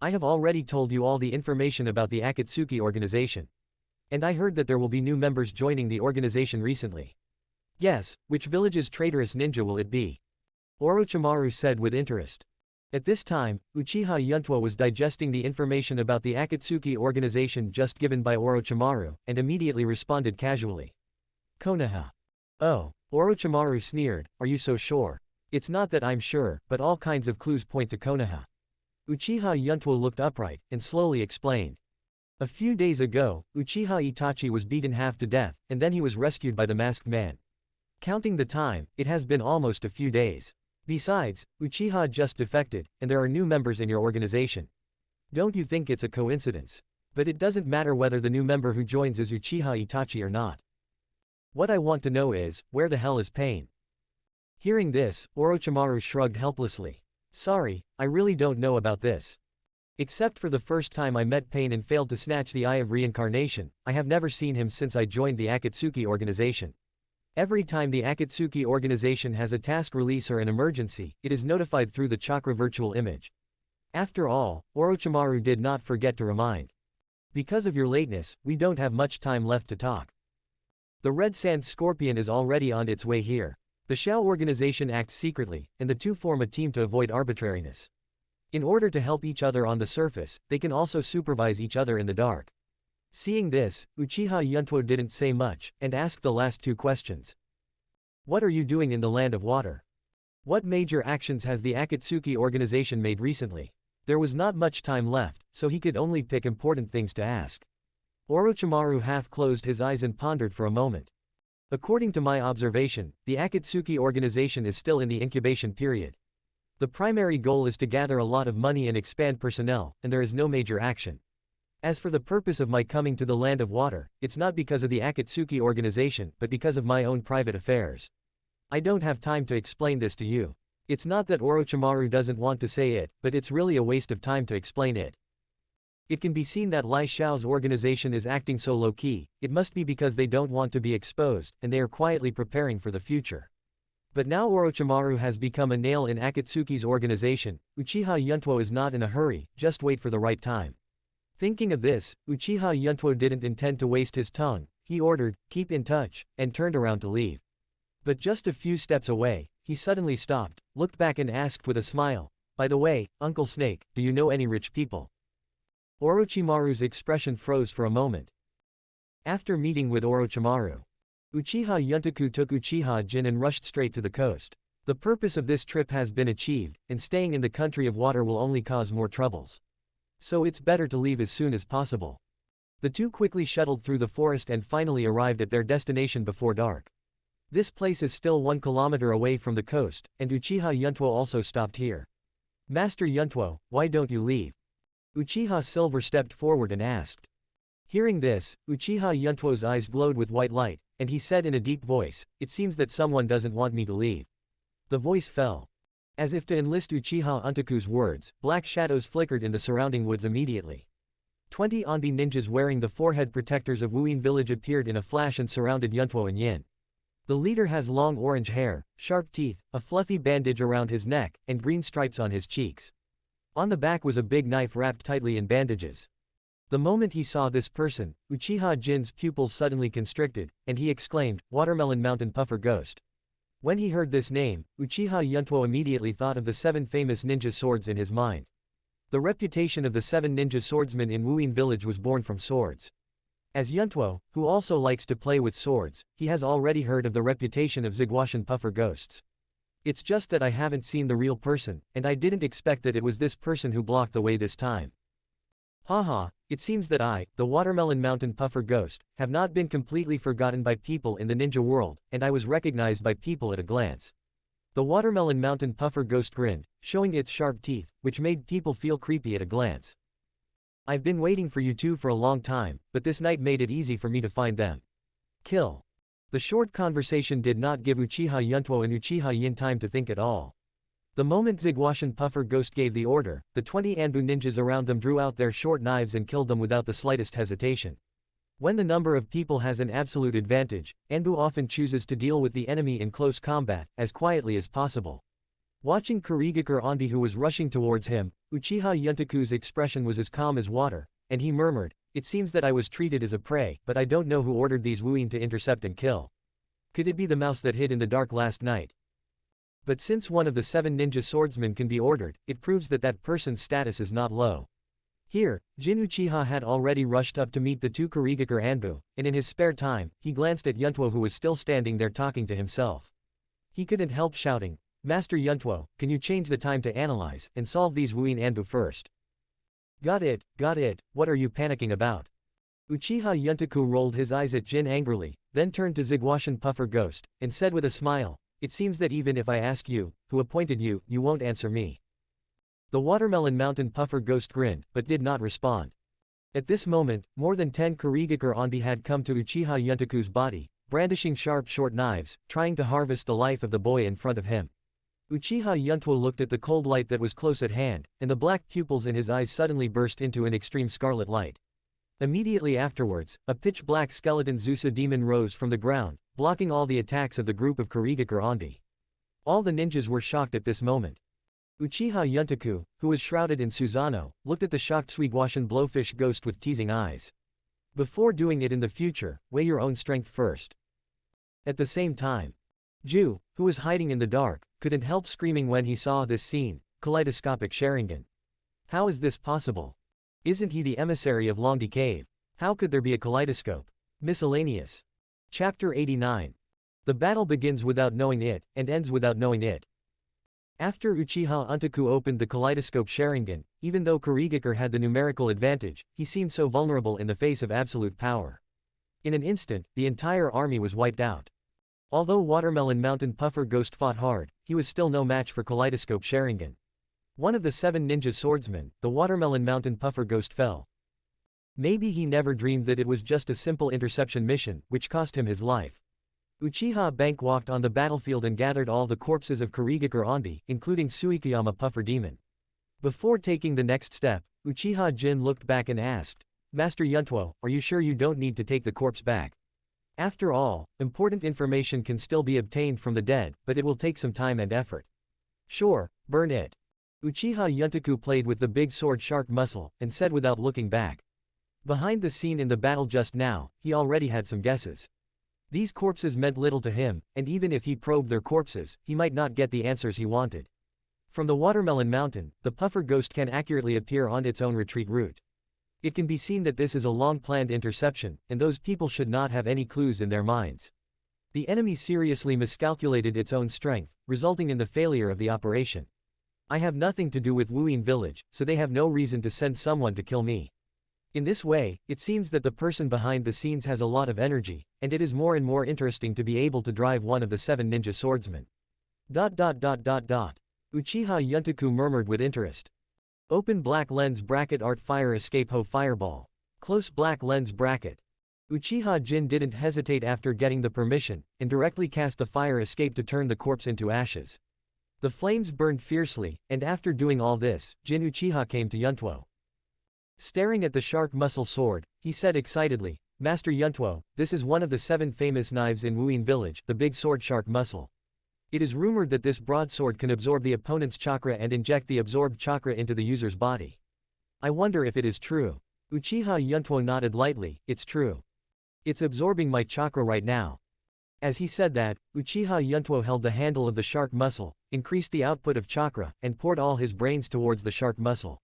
Speaker 2: I have already told you all the information about the Akatsuki organization. And I heard that there will be new members joining the organization recently. Yes, which village's traitorous ninja will it be? Orochimaru said with interest. At this time, Uchiha Yuntuo was digesting the information about the Akatsuki organization just given by Orochimaru, and immediately responded casually. Konoha. Oh. Orochimaru sneered, are you so sure? It's not that I'm sure, but all kinds of clues point to Konoha. Uchiha Yuntuo looked upright, and slowly explained. A few days ago, Uchiha Itachi was beaten half to death, and then he was rescued by the masked man. Counting the time, it has been almost a few days. Besides, Uchiha just defected, and there are new members in your organization. Don't you think it's a coincidence? But it doesn't matter whether the new member who joins is Uchiha Itachi or not. What I want to know is, where the hell is Pain? Hearing this, Orochimaru shrugged helplessly. Sorry, I really don't know about this. Except for the first time I met Pain and failed to snatch the Eye of Reincarnation, I have never seen him since I joined the Akatsuki organization. Every time the Akatsuki organization has a task release or an emergency, it is notified through the chakra virtual image. After all, Orochimaru did not forget to remind. Because of your lateness, we don't have much time left to talk. The Red Sand Scorpion is already on its way here. The Xiao organization acts secretly, and the two form a team to avoid arbitrariness. In order to help each other on the surface, they can also supervise each other in the dark. Seeing this, Uchiha Yuntuo didn't say much, and asked the last two questions. What are you doing in the Land of Water? What major actions has the Akatsuki organization made recently? There was not much time left, so he could only pick important things to ask. Orochimaru half closed his eyes and pondered for a moment. According to my observation, the Akatsuki organization is still in the incubation period. The primary goal is to gather a lot of money and expand personnel, and there is no major action. As for the purpose of my coming to the Land of Water, it's not because of the Akatsuki organization, but because of my own private affairs. I don't have time to explain this to you. It's not that Orochimaru doesn't want to say it, but it's really a waste of time to explain it. It can be seen that Lai Xiao's organization is acting so low-key, it must be because they don't want to be exposed, and they are quietly preparing for the future. But now Orochimaru has become a nail in Akatsuki's organization. Uchiha Yuntuo is not in a hurry, just wait for the right time. Thinking of this, Uchiha Yuntuo didn't intend to waste his tongue. He ordered, "Keep in touch," and turned around to leave. But just a few steps away, he suddenly stopped, looked back and asked with a smile, "By the way, Uncle Snake, do you know any rich people?" Orochimaru's expression froze for a moment. After meeting with Orochimaru, Uchiha Yuntaku took Uchiha Jin and rushed straight to the coast. The purpose of this trip has been achieved, and staying in the country of water will only cause more troubles. So it's better to leave as soon as possible. The two quickly shuttled through the forest and finally arrived at their destination before dark. This place is still 1 kilometer away from the coast, and Uchiha Yuntuo also stopped here. "Master Yuntuo, why don't you leave?" Uchiha Silver stepped forward and asked. Hearing this, Uchiha Yuntuo's eyes glowed with white light, and he said in a deep voice, "It seems that someone doesn't want me to leave." The voice fell. As if to enlist Uchiha Untaku's words, black shadows flickered in the surrounding woods immediately. 20 Onbi ninjas wearing the forehead protectors of Wuyin village appeared in a flash and surrounded Yuntuo and Yin. The leader has long orange hair, sharp teeth, a fluffy bandage around his neck, and green stripes on his cheeks. On the back was a big knife wrapped tightly in bandages. The moment he saw this person, Uchiha Jin's pupils suddenly constricted, and he exclaimed, "Watermelon Mountain Puffer Ghost." When he heard this name, Uchiha Yuntuo immediately thought of the 7 famous ninja swords in his mind. The reputation of the 7 ninja swordsmen in Wuyin village was born from swords. As Yuntuo, who also likes to play with swords, he has already heard of the reputation of Ziguashan Puffer Ghosts. It's just that I haven't seen the real person, and I didn't expect that it was this person who blocked the way this time. Haha, it seems that I, the Watermelon Mountain Puffer Ghost, have not been completely forgotten by people in the ninja world, and I was recognized by people at a glance. The Watermelon Mountain Puffer Ghost grinned, showing its sharp teeth, which made people feel creepy at a glance. I've been waiting for you two for a long time, but this night made it easy for me to find them. Kill. The short conversation did not give Uchiha Yuntuo and Uchiha Yin time to think at all. The moment Ziguashan Puffer Ghost gave the order, the 20 Anbu ninjas around them drew out their short knives and killed them without the slightest hesitation. When the number of people has an absolute advantage, Anbu often chooses to deal with the enemy in close combat, as quietly as possible. Watching Kurigakure Onbi who was rushing towards him, Uchiha Yuntaku's expression was as calm as water, and he murmured, "It seems that I was treated as a prey, but I don't know who ordered these Wuyin to intercept and kill. Could it be the mouse that hid in the dark last night? But since one of the 7 ninja swordsmen can be ordered, it proves that that person's status is not low." Here, Jin Uchiha had already rushed up to meet the 2 Kurigakure Anbu, and in his spare time, he glanced at Yuntuo who was still standing there talking to himself. He couldn't help shouting, "Master Yuntuo, can you change the time to analyze and solve these Wuyin Anbu first?" Got it, what are you panicking about?" Uchiha Yuntaku rolled his eyes at Jin angrily, then turned to Ziguashan Puffer Ghost, and said with a smile, "It seems that even if I ask you, who appointed you, you won't answer me." The Watermelon Mountain Puffer Ghost grinned, but did not respond. At this moment, more than 10 Kurigakure Onbi had come to Uchiha Yuntoku's body, brandishing sharp short knives, trying to harvest the life of the boy in front of him. Uchiha Yuntuo looked at the cold light that was close at hand, and the black pupils in his eyes suddenly burst into an extreme scarlet light. Immediately afterwards, a pitch-black skeleton Zusa demon rose from the ground, blocking all the attacks of the group of Kurigakure Onbi. All the ninjas were shocked at this moment. Uchiha Yuntoku, who was shrouded in Susanoo, looked at the shocked Suiguashan blowfish ghost with teasing eyes. Before doing it in the future, weigh your own strength first. At the same time, Ju, who was hiding in the dark, couldn't help screaming when he saw this scene. Kaleidoscopic Sharingan. How is this possible? Isn't he the emissary of Longdi Cave? How could there be a kaleidoscope? Miscellaneous. Chapter 89. The battle begins without knowing it, and ends without knowing it. After Uchiha Yuntoku opened the kaleidoscope Sharingan, even though Kurigakure had the numerical advantage, he seemed so vulnerable in the face of absolute power. In an instant, the entire army was wiped out. Although Watermelon Mountain Puffer Ghost fought hard, he was still no match for Kaleidoscope Sharingan. One of the 7 ninja swordsmen, the Watermelon Mountain Puffer Ghost fell. Maybe he never dreamed that it was just a simple interception mission, which cost him his life. Uchiha Bank walked on the battlefield and gathered all the corpses of Kurigakure Onbi, including Suikuyama Puffer Demon. Before taking the next step, Uchiha Jin looked back and asked, Master Yuntuo, are you sure you don't need to take the corpse back? After all, important information can still be obtained from the dead, but it will take some time and effort. Sure, burn it. Uchiha Yuntoku played with the big sword shark muscle, and said without looking back. Behind the scene in the battle just now, he already had some guesses. These corpses meant little to him, and even if he probed their corpses, he might not get the answers he wanted. From the Watermelon Mountain, the Puffer Ghost can accurately appear on its own retreat route. It can be seen that this is a long-planned interception, and those people should not have any clues in their minds. The enemy seriously miscalculated its own strength, resulting in the failure of the operation. I have nothing to do with Wuyin village, so they have no reason to send someone to kill me. In this way, it seems that the person behind the scenes has a lot of energy, and it is more and more interesting to be able to drive one of the 7 ninja swordsmen. Uchiha Yuntoku murmured with interest. Open black lens bracket art fire escape ho fireball. Close black lens bracket. Uchiha Jin didn't hesitate after getting the permission, and directly cast the fire escape to turn the corpse into ashes. The flames burned fiercely, and after doing all this, Jin Uchiha came to Yuntuo. Staring at the shark muscle sword, he said excitedly, Master Yuntuo, this is one of the 7 famous knives in Wuyin village, the big sword shark muscle. It is rumored that this broadsword can absorb the opponent's chakra and inject the absorbed chakra into the user's body. I wonder if it is true. Uchiha Yuntuo nodded lightly, it's true. It's absorbing my chakra right now. As he said that, Uchiha Yuntuo held the handle of the shark muscle, increased the output of chakra, and poured all his brains towards the shark muscle.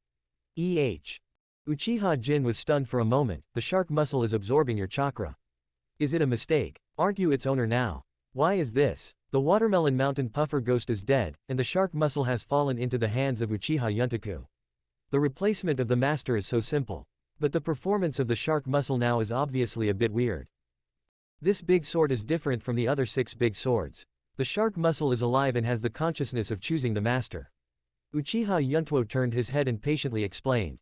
Speaker 2: Uchiha Jin was stunned for a moment, the shark muscle is absorbing your chakra. Is it a mistake? Aren't you its owner now? Why is this? The Watermelon Mountain Puffer Ghost is dead, and the shark muscle has fallen into the hands of Uchiha Yuntoku. The replacement of the master is so simple. But the performance of the shark muscle now is obviously a bit weird. This big sword is different from the other 6 big swords. The shark muscle is alive and has the consciousness of choosing the master. Uchiha Yuntuo turned his head and patiently explained.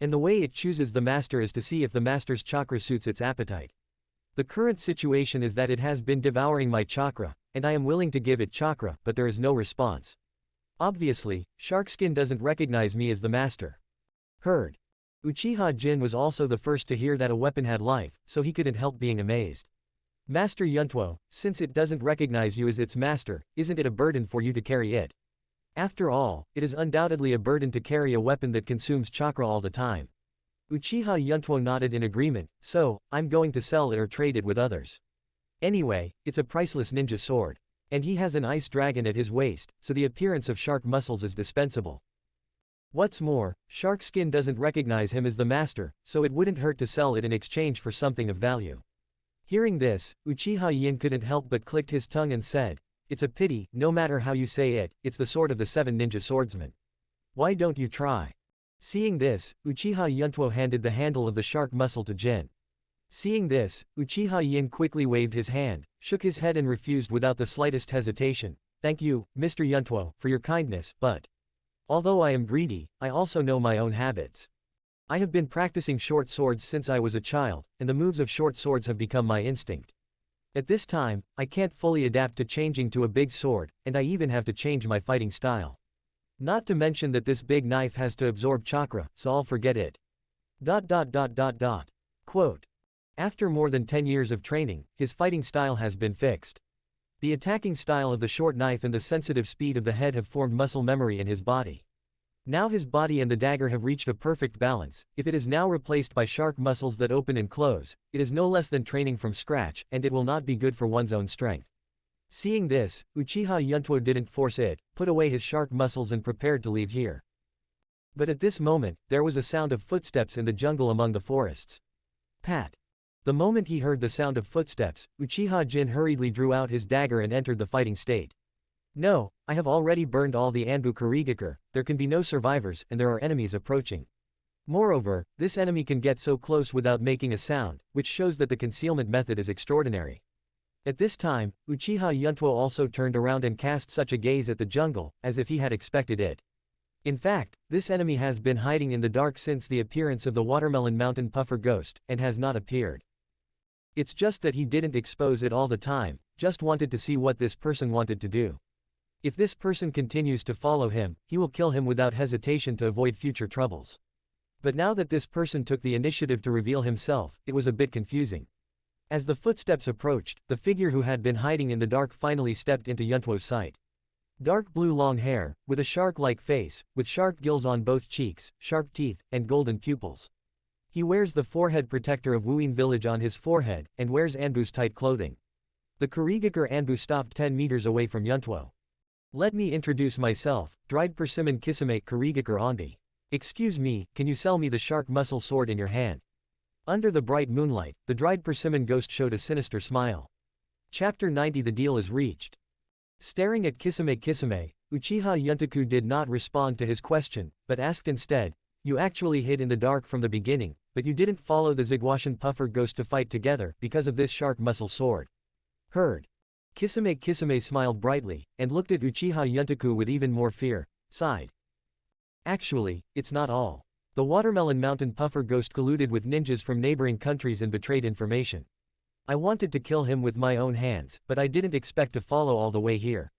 Speaker 2: And the way it chooses the master is to see if the master's chakra suits its appetite. The current situation is that it has been devouring my chakra, and I am willing to give it chakra, but there is no response. Obviously, Sharkskin doesn't recognize me as the master. Heard. Uchiha Jin was also the first to hear that a weapon had life, so he couldn't help being amazed. Master Yuntuo, since it doesn't recognize you as its master, isn't it a burden for you to carry it? After all, it is undoubtedly a burden to carry a weapon that consumes chakra all the time. Uchiha Yuntuo nodded in agreement, so, I'm going to sell it or trade it with others. Anyway, it's a priceless ninja sword. And he has an ice dragon at his waist, so the appearance of shark muscles is dispensable. What's more, Sharkskin doesn't recognize him as the master, so it wouldn't hurt to sell it in exchange for something of value. Hearing this, Uchiha Yin couldn't help but clicked his tongue and said, it's a pity, no matter how you say it, it's the sword of the 7 ninja swordsmen. Why don't you try? Seeing this, Uchiha Yuntuo handed the handle of the shark muscle to Jin. Seeing this, Uchiha Yin quickly waved his hand, shook his head and refused without the slightest hesitation. Thank you, Mr. Yuntuo, for your kindness, but although I am greedy, I also know my own habits. I have been practicing short swords since I was a child, and the moves of short swords have become my instinct. At this time, I can't fully adapt to changing to a big sword, and I even have to change my fighting style. Not to mention that this big knife has to absorb chakra, so I'll forget it. Quote. After more than 10 years of training, his fighting style has been fixed. The attacking style of the short knife and the sensitive speed of the head have formed muscle memory in his body. Now his body and the dagger have reached a perfect balance. If it is now replaced by shark muscles that open and close, it is no less than training from scratch, and it will not be good for one's own strength. Seeing this, Uchiha Yuntuo didn't force it, put away his shark muscles and prepared to leave here. But at this moment, there was a sound of footsteps in the jungle among the forests. Pat. The moment he heard the sound of footsteps, Uchiha Jin hurriedly drew out his dagger and entered the fighting state. No, I have already burned all the Anbu Kurigakure, there can be no survivors, and there are enemies approaching. Moreover, this enemy can get so close without making a sound, which shows that the concealment method is extraordinary. At this time, Uchiha Yuntuo also turned around and cast such a gaze at the jungle, as if he had expected it. In fact, this enemy has been hiding in the dark since the appearance of the Watermelon Mountain Puffer Ghost, and has not appeared. It's just that he didn't expose it all the time, just wanted to see what this person wanted to do. If this person continues to follow him, he will kill him without hesitation to avoid future troubles. But now that this person took the initiative to reveal himself, it was a bit confusing. As the footsteps approached, the figure who had been hiding in the dark finally stepped into Yuntuo's sight. Dark blue long hair, with a shark-like face, with shark gills on both cheeks, sharp teeth, and golden pupils. He wears the forehead protector of Wuyin village on his forehead, and wears Anbu's tight clothing. The Kurigakure Anbu stopped 10 meters away from Yuntuo. Let me introduce myself, Dried Persimmon Kisame Kurigakure Andi. Excuse me, can you sell me the shark muscle sword in your hand? Under the bright moonlight, the dried persimmon ghost showed a sinister smile. Chapter 90. The deal is reached. Staring at Kisame, Uchiha Yuntoku did not respond to his question, but asked instead, you actually hid in the dark from the beginning, but you didn't follow the Ziguashan Puffer Ghost to fight together, because of this shark muscle sword. Heard. Kisame smiled brightly, and looked at Uchiha Yuntoku with even more fear, sighed. Actually, it's not all. The Watermelon Mountain Puffer Ghost colluded with ninjas from neighboring countries and betrayed information. I wanted to kill him with my own hands, but I didn't expect to follow all the way here.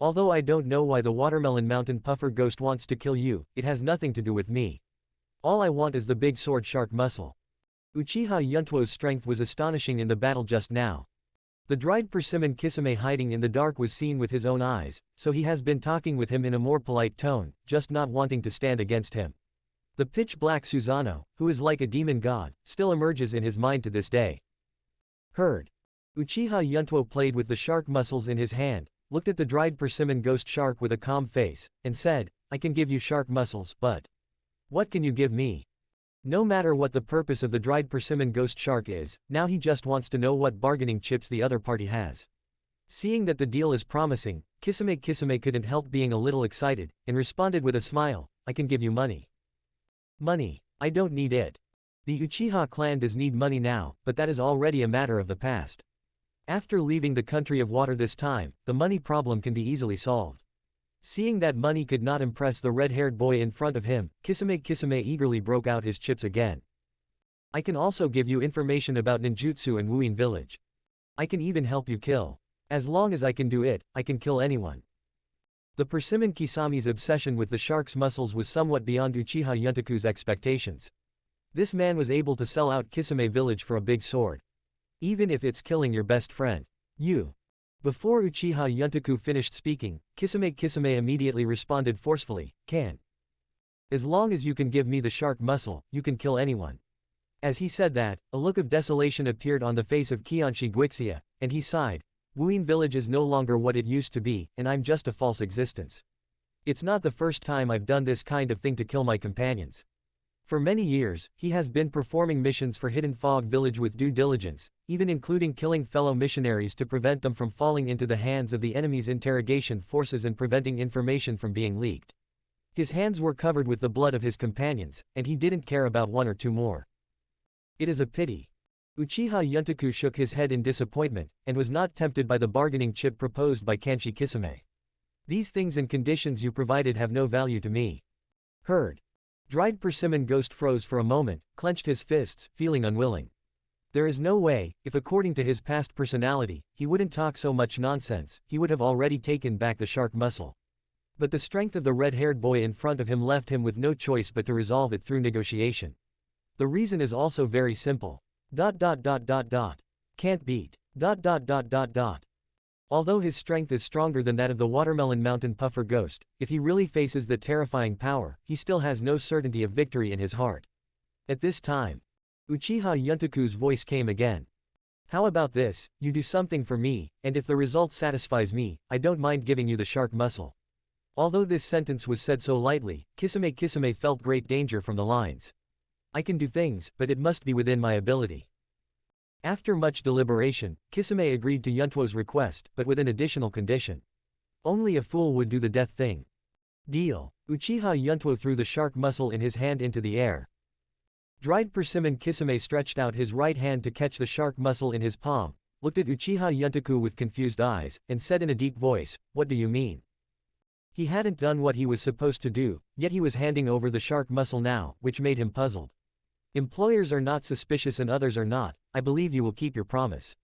Speaker 2: Although I don't know why the Watermelon Mountain Puffer Ghost wants to kill you, it has nothing to do with me. All I want is the big sword shark muscle. Uchiha Yuntuo's strength was astonishing in the battle just now. The dried persimmon Kisame hiding in the dark was seen with his own eyes, so he has been talking with him in a more polite tone, just not wanting to stand against him. The pitch-black Susanoo, who is like a demon god, still emerges in his mind to this day. Heard. Uchiha Yuntuo played with the shark muscles in his hand, looked at the dried persimmon ghost shark with a calm face, and said, I can give you shark muscles, but what can you give me? No matter what the purpose of the dried persimmon ghost shark is, now he just wants to know what bargaining chips the other party has. Seeing that the deal is promising, Kisame couldn't help being a little excited, and responded with a smile, I can give you money. Money. I don't need it. The Uchiha clan does need money now, but that is already a matter of the past. After leaving the country of water this time, the money problem can be easily solved. Seeing that money could not impress the red-haired boy in front of him, Kisame eagerly broke out his chips again. I can also give you information about ninjutsu and Wuyin village. I can even help you kill. As long as I can do it, I can kill anyone. The persimmon Kisame's obsession with the shark's muscles was somewhat beyond Uchiha Yuntoku's expectations. This man was able to sell out Kisame village for a big sword. Even if it's killing your best friend. You. Before Uchiha Yuntoku finished speaking, Kisame immediately responded forcefully, can. As long as you can give me the shark muscle, you can kill anyone. As he said that, a look of desolation appeared on the face of Kianshi Guixia, and he sighed, Wuyin village is no longer what it used to be, and I'm just a false existence. It's not the first time I've done this kind of thing to kill my companions. For many years, he has been performing missions for Hidden Fog Village with due diligence, even including killing fellow missionaries to prevent them from falling into the hands of the enemy's interrogation forces and preventing information from being leaked. His hands were covered with the blood of his companions, and he didn't care about one or two more. It is a pity. Uchiha Yuntoku shook his head in disappointment, and was not tempted by the bargaining chip proposed by Kanshi Kisame. These things and conditions you provided have no value to me. Heard. Dried persimmon ghost froze for a moment, clenched his fists, feeling unwilling. There is no way, if according to his past personality, he wouldn't talk so much nonsense, he would have already taken back the shark muscle. But the strength of the red-haired boy in front of him left him with no choice but to resolve it through negotiation. The reason is also very simple. Can't beat. Although his strength is stronger than that of the Watermelon Mountain Puffer Ghost, if he really faces that terrifying power, he still has no certainty of victory in his heart. At this time, Uchiha Yuntoku's voice came again. How about this, you do something for me, and if the result satisfies me, I don't mind giving you the shark muscle. Although this sentence was said so lightly, Kisame felt great danger from the lines. I can do things, but it must be within my ability. After much deliberation, Kisame agreed to Yuntuo's request, but with an additional condition. Only a fool would do the death thing. Deal. Uchiha Yuntuo threw the shark muscle in his hand into the air. Dried persimmon Kisame stretched out his right hand to catch the shark muscle in his palm, looked at Uchiha Yuntoku with confused eyes, and said in a deep voice, "What do you mean?" He hadn't done what he was supposed to do, yet he was handing over the shark muscle now, which made him puzzled. Employers are not suspicious and others are not, I believe you will keep your promise.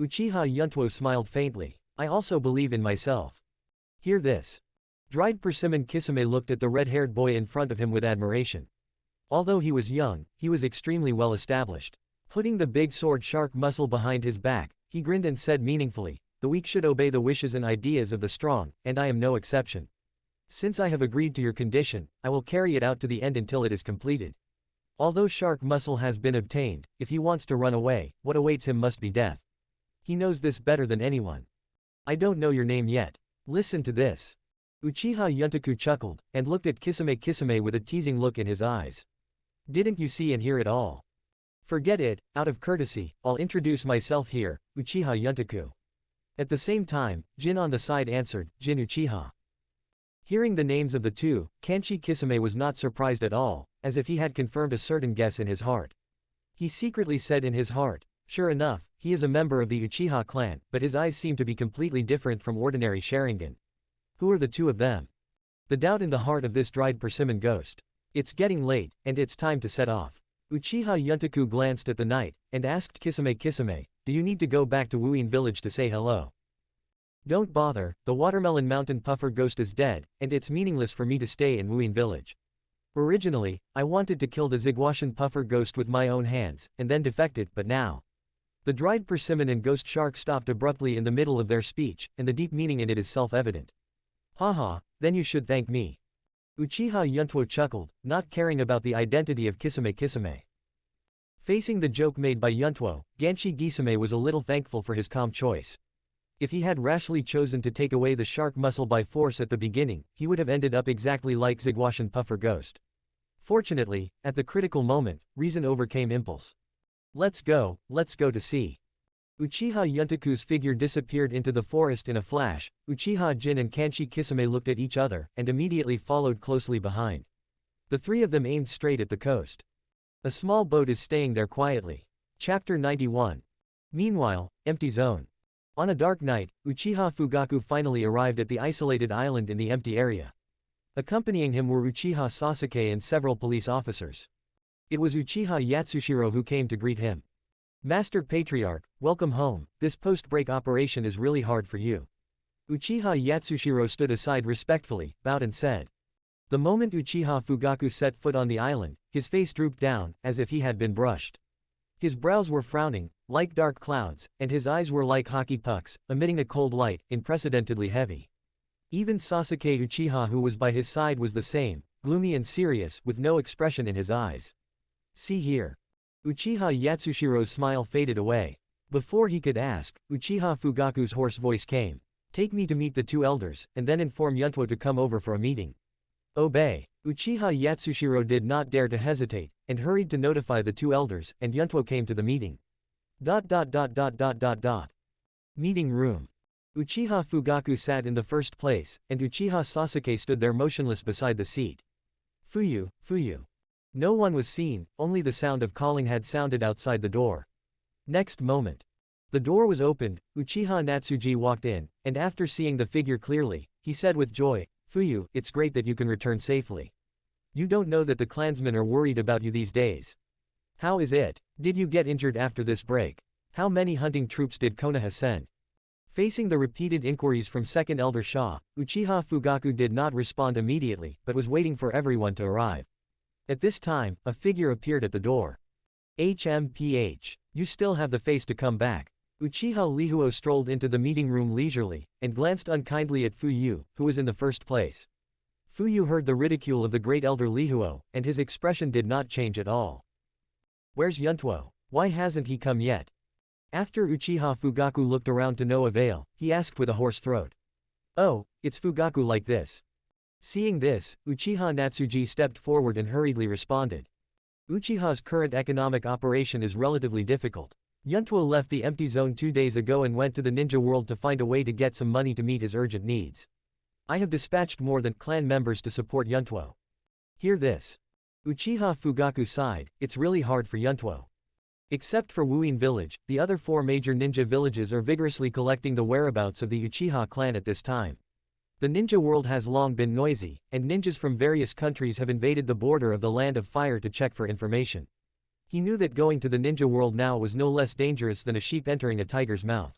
Speaker 2: Uchiha Yuntuo smiled faintly. I also believe in myself. Hear this. Dried persimmon Kisame looked at the red-haired boy in front of him with admiration. Although he was young, he was extremely well established. Putting the big sword shark muscle behind his back, he grinned and said meaningfully, the weak should obey the wishes and ideas of the strong, and I am no exception. Since I have agreed to your condition, I will carry it out to the end until it is completed. Although shark muscle has been obtained, if he wants to run away, what awaits him must be death. He knows this better than anyone. I don't know your name yet. Listen to this. Uchiha Yuntoku chuckled, and looked at Kisame with a teasing look in his eyes. Didn't you see and hear it all? Forget it, out of courtesy, I'll introduce myself here, Uchiha Yuntoku. At the same time, Jin on the side answered, Jin Uchiha. Hearing the names of the two, Kanshi Kisame was not surprised at all, as if he had confirmed a certain guess in his heart. He secretly said in his heart, sure enough, he is a member of the Uchiha clan, but his eyes seem to be completely different from ordinary Sharingan. Who are the two of them? The doubt in the heart of this dried persimmon ghost. It's getting late, and it's time to set off. Uchiha Yuntoku glanced at the night, and asked Kisame, do you need to go back to Wuin village to say hello? Don't bother, the Watermelon Mountain Puffer Ghost is dead, and it's meaningless for me to stay in Wuin village. Originally, I wanted to kill the Ziguashan Puffer Ghost with my own hands, and then defected, but now. The dried persimmon and ghost shark stopped abruptly in the middle of their speech, and the deep meaning in it is self-evident. Haha, then you should thank me. Uchiha Yuntuo chuckled, not caring about the identity of Kisame. Facing the joke made by Yuntuo, Ganshi Gisame was a little thankful for his calm choice. If he had rashly chosen to take away the shark muscle by force at the beginning, he would have ended up exactly like Ziguashan Puffer Ghost. Fortunately, at the critical moment, reason overcame impulse. Let's go to see. Uchiha Yuntoku's figure disappeared into the forest in a flash. Uchiha Jin and Kanshi Kisame looked at each other, and immediately followed closely behind. The three of them aimed straight at the coast. A small boat is staying there quietly. Chapter 91. Meanwhile, empty zone. On a dark night, Uchiha Fugaku finally arrived at the isolated island in the empty area. Accompanying him were Uchiha Sasuke and several police officers. It was Uchiha Yatsushiro who came to greet him. Master Patriarch, welcome home, this post-break operation is really hard for you. Uchiha Yatsushiro stood aside respectfully, bowed and said. The moment Uchiha Fugaku set foot on the island, his face drooped down, as if he had been brushed. His brows were frowning, like dark clouds, and his eyes were like hockey pucks, emitting a cold light, unprecedentedly heavy. Even Sasuke Uchiha who was by his side was the same, gloomy and serious, with no expression in his eyes. See here. Uchiha Yatsushiro's smile faded away. Before he could ask, Uchiha Fugaku's hoarse voice came. Take me to meet the two elders, and then inform Yuntuo to come over for a meeting. Obey. Uchiha Yatsushiro did not dare to hesitate, and hurried to notify the two elders, and Yuntuo came to the meeting. Meeting room. Uchiha Fugaku sat in the first place, and Uchiha Sasuke stood there motionless beside the seat. Fuyu. No one was seen, only the sound of calling had sounded outside the door. Next moment. The door was opened, Uchiha Natsuji walked in, and after seeing the figure clearly, he said with joy, Fuyu, it's great that you can return safely. You don't know that the clansmen are worried about you these days. How is it? Did you get injured after this break? How many hunting troops did Konoha send? Facing the repeated inquiries from second elder Sha, Uchiha Fugaku did not respond immediately, but was waiting for everyone to arrive. At this time, a figure appeared at the door. HMPH. You still have the face to come back. Uchiha Lihuo strolled into the meeting room leisurely, and glanced unkindly at Fuyu, who was in the first place. Fuyu heard the ridicule of the great elder Lihuo, and his expression did not change at all. Where's Yuntuo? Why hasn't he come yet? After Uchiha Fugaku looked around to no avail, he asked with a hoarse throat. Oh, it's Fugaku like this. Seeing this, Uchiha Natsuji stepped forward and hurriedly responded. Uchiha's current economic operation is relatively difficult. Yuntuo left the empty zone 2 days ago and went to the ninja world to find a way to get some money to meet his urgent needs. I have dispatched more than clan members to support Yuntuo. Hear this. Uchiha Fugaku sighed, it's really hard for Yuntuo. Except for Wuin village, the other 4 major ninja villages are vigorously collecting the whereabouts of the Uchiha clan at this time. The ninja world has long been noisy, and ninjas from various countries have invaded the border of the Land of Fire to check for information. He knew that going to the ninja world now was no less dangerous than a sheep entering a tiger's mouth.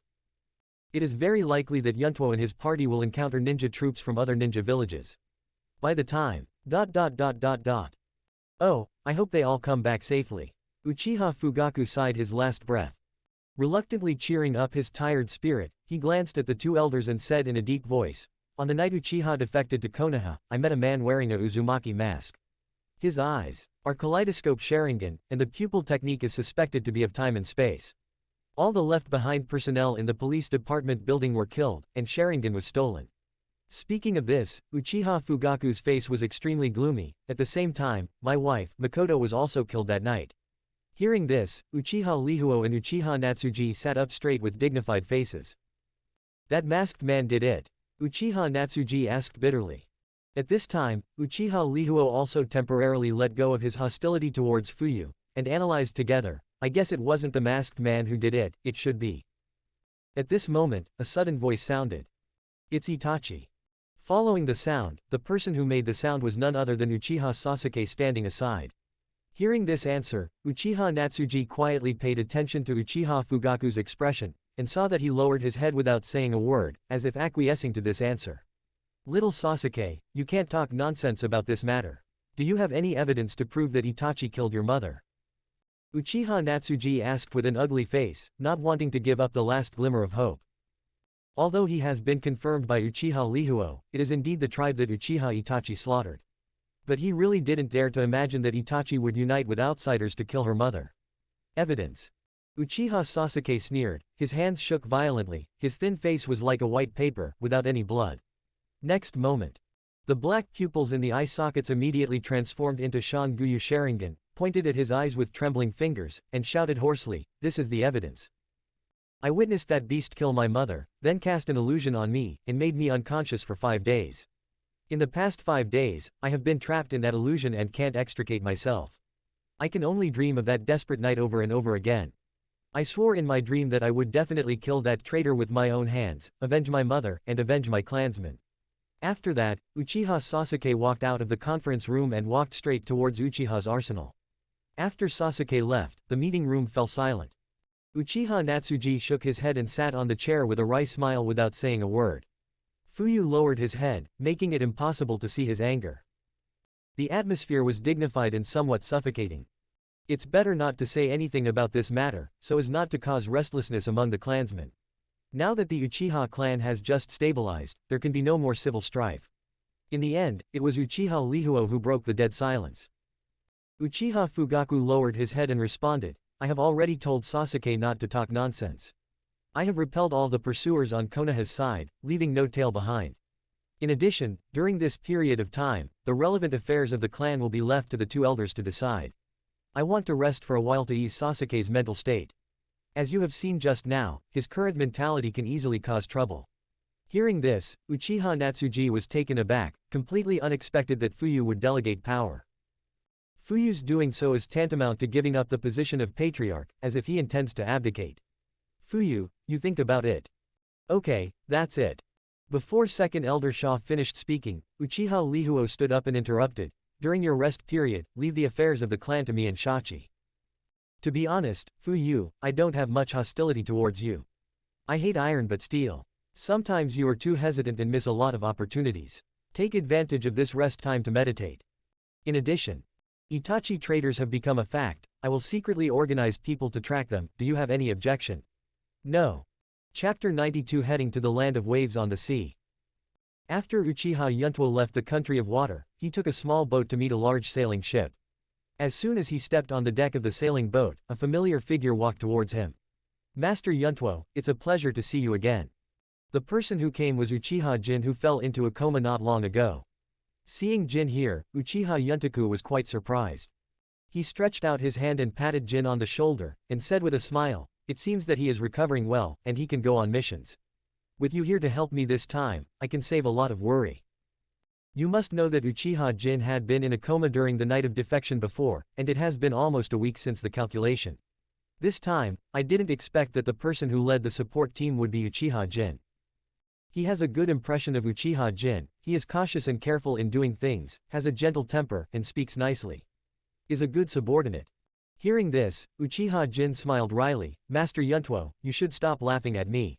Speaker 2: It is very likely that Yuntuo and his party will encounter ninja troops from other ninja villages. By the time... Oh, I hope they all come back safely. Uchiha Fugaku sighed his last breath. Reluctantly cheering up his tired spirit, he glanced at the 2 elders and said in a deep voice, on the night Uchiha defected to Konoha, I met a man wearing a Uzumaki mask. His eyes are kaleidoscope Sharingan, and the pupil technique is suspected to be of time and space. All the left-behind personnel in the police department building were killed, and Sharingan was stolen. Speaking of this, Uchiha Fugaku's face was extremely gloomy. At the same time, my wife, Makoto, was also killed that night. Hearing this, Uchiha Lihuo and Uchiha Natsuji sat up straight with dignified faces. That masked man did it? Uchiha Natsuji asked bitterly. At this time, Uchiha Lihuo also temporarily let go of his hostility towards Fuyu, and analyzed together, I guess it wasn't the masked man who did it, it should be. At this moment, a sudden voice sounded. It's Itachi. Following the sound, the person who made the sound was none other than Uchiha Sasuke standing aside. Hearing this answer, Uchiha Natsuji quietly paid attention to Uchiha Fugaku's expression, and saw that he lowered his head without saying a word, as if acquiescing to this answer. Little Sasuke, you can't talk nonsense about this matter. Do you have any evidence to prove that Itachi killed your mother? Uchiha Natsuji asked with an ugly face, not wanting to give up the last glimmer of hope. Although he has been confirmed by Uchiha Lihuo, it is indeed the tribe that Uchiha Itachi slaughtered. But he really didn't dare to imagine that Itachi would unite with outsiders to kill her mother. Evidence. Uchiha Sasuke sneered, his hands shook violently, his thin face was like a white paper, without any blood. Next moment. The black pupils in the eye sockets immediately transformed into Shan-Gyu Sharingan, pointed at his eyes with trembling fingers, and shouted hoarsely, this is the evidence. I witnessed that beast kill my mother, then cast an illusion on me, and made me unconscious for 5 days. In the past 5 days, I have been trapped in that illusion and can't extricate myself. I can only dream of that desperate night over and over again. I swore in my dream that I would definitely kill that traitor with my own hands, avenge my mother, and avenge my clansmen. After that, Uchiha Sasuke walked out of the conference room and walked straight towards Uchiha's arsenal. After Sasuke left, the meeting room fell silent. Uchiha Natsuji shook his head and sat on the chair with a wry smile without saying a word. Fuyu lowered his head, making it impossible to see his anger. The atmosphere was dignified and somewhat suffocating. It's better not to say anything about this matter, so as not to cause restlessness among the clansmen. Now that the Uchiha clan has just stabilized, there can be no more civil strife. In the end, it was Uchiha Lihuo who broke the dead silence. Uchiha Fugaku lowered his head and responded, I have already told Sasuke not to talk nonsense. I have repelled all the pursuers on Konoha's side, leaving no tail behind. In addition, during this period of time, the relevant affairs of the clan will be left to the 2 elders to decide. I want to rest for a while to ease Sasuke's mental state. As you have seen just now, his current mentality can easily cause trouble. Hearing this, Uchiha Natsuji was taken aback, completely unexpected that Fuyu would delegate power. Fuyu's doing so is tantamount to giving up the position of patriarch, as if he intends to abdicate. Fuyu, you think about it. Okay, that's it. Before second elder Sha finished speaking, Uchiha Lihuo stood up and interrupted, During your rest period, leave the affairs of the clan to me and Shachi. To be honest, Fu Yu, I don't have much hostility towards you. I hate iron but steel. Sometimes you are too hesitant and miss a lot of opportunities. Take advantage of this rest time to meditate. In addition, Itachi traitors have become a fact. I will secretly organize people to track them. Do you have any objection? No. Chapter 92 Heading to the Land of Waves on the Sea. After Uchiha Yuntuo left the country of water, he took a small boat to meet a large sailing ship. As soon as he stepped on the deck of the sailing boat, a familiar figure walked towards him. Master Yuntuo, it's a pleasure to see you again. The person who came was Uchiha Jin, who fell into a coma not long ago. Seeing Jin here, Uchiha Yuntaku was quite surprised. He stretched out his hand and patted Jin on the shoulder, and said with a smile, "It seems that he is recovering well, and he can go on missions. With you here to help me this time, I can save a lot of worry." You must know that Uchiha Jin had been in a coma during the night of defection before, and it has been almost a week since the calculation. This time, I didn't expect that the person who led the support team would be Uchiha Jin. He has a good impression of Uchiha Jin. He is cautious and careful in doing things, has a gentle temper, and speaks nicely. Is a good subordinate. Hearing this, Uchiha Jin smiled wryly. "Master Yuntuo, you should stop laughing at me.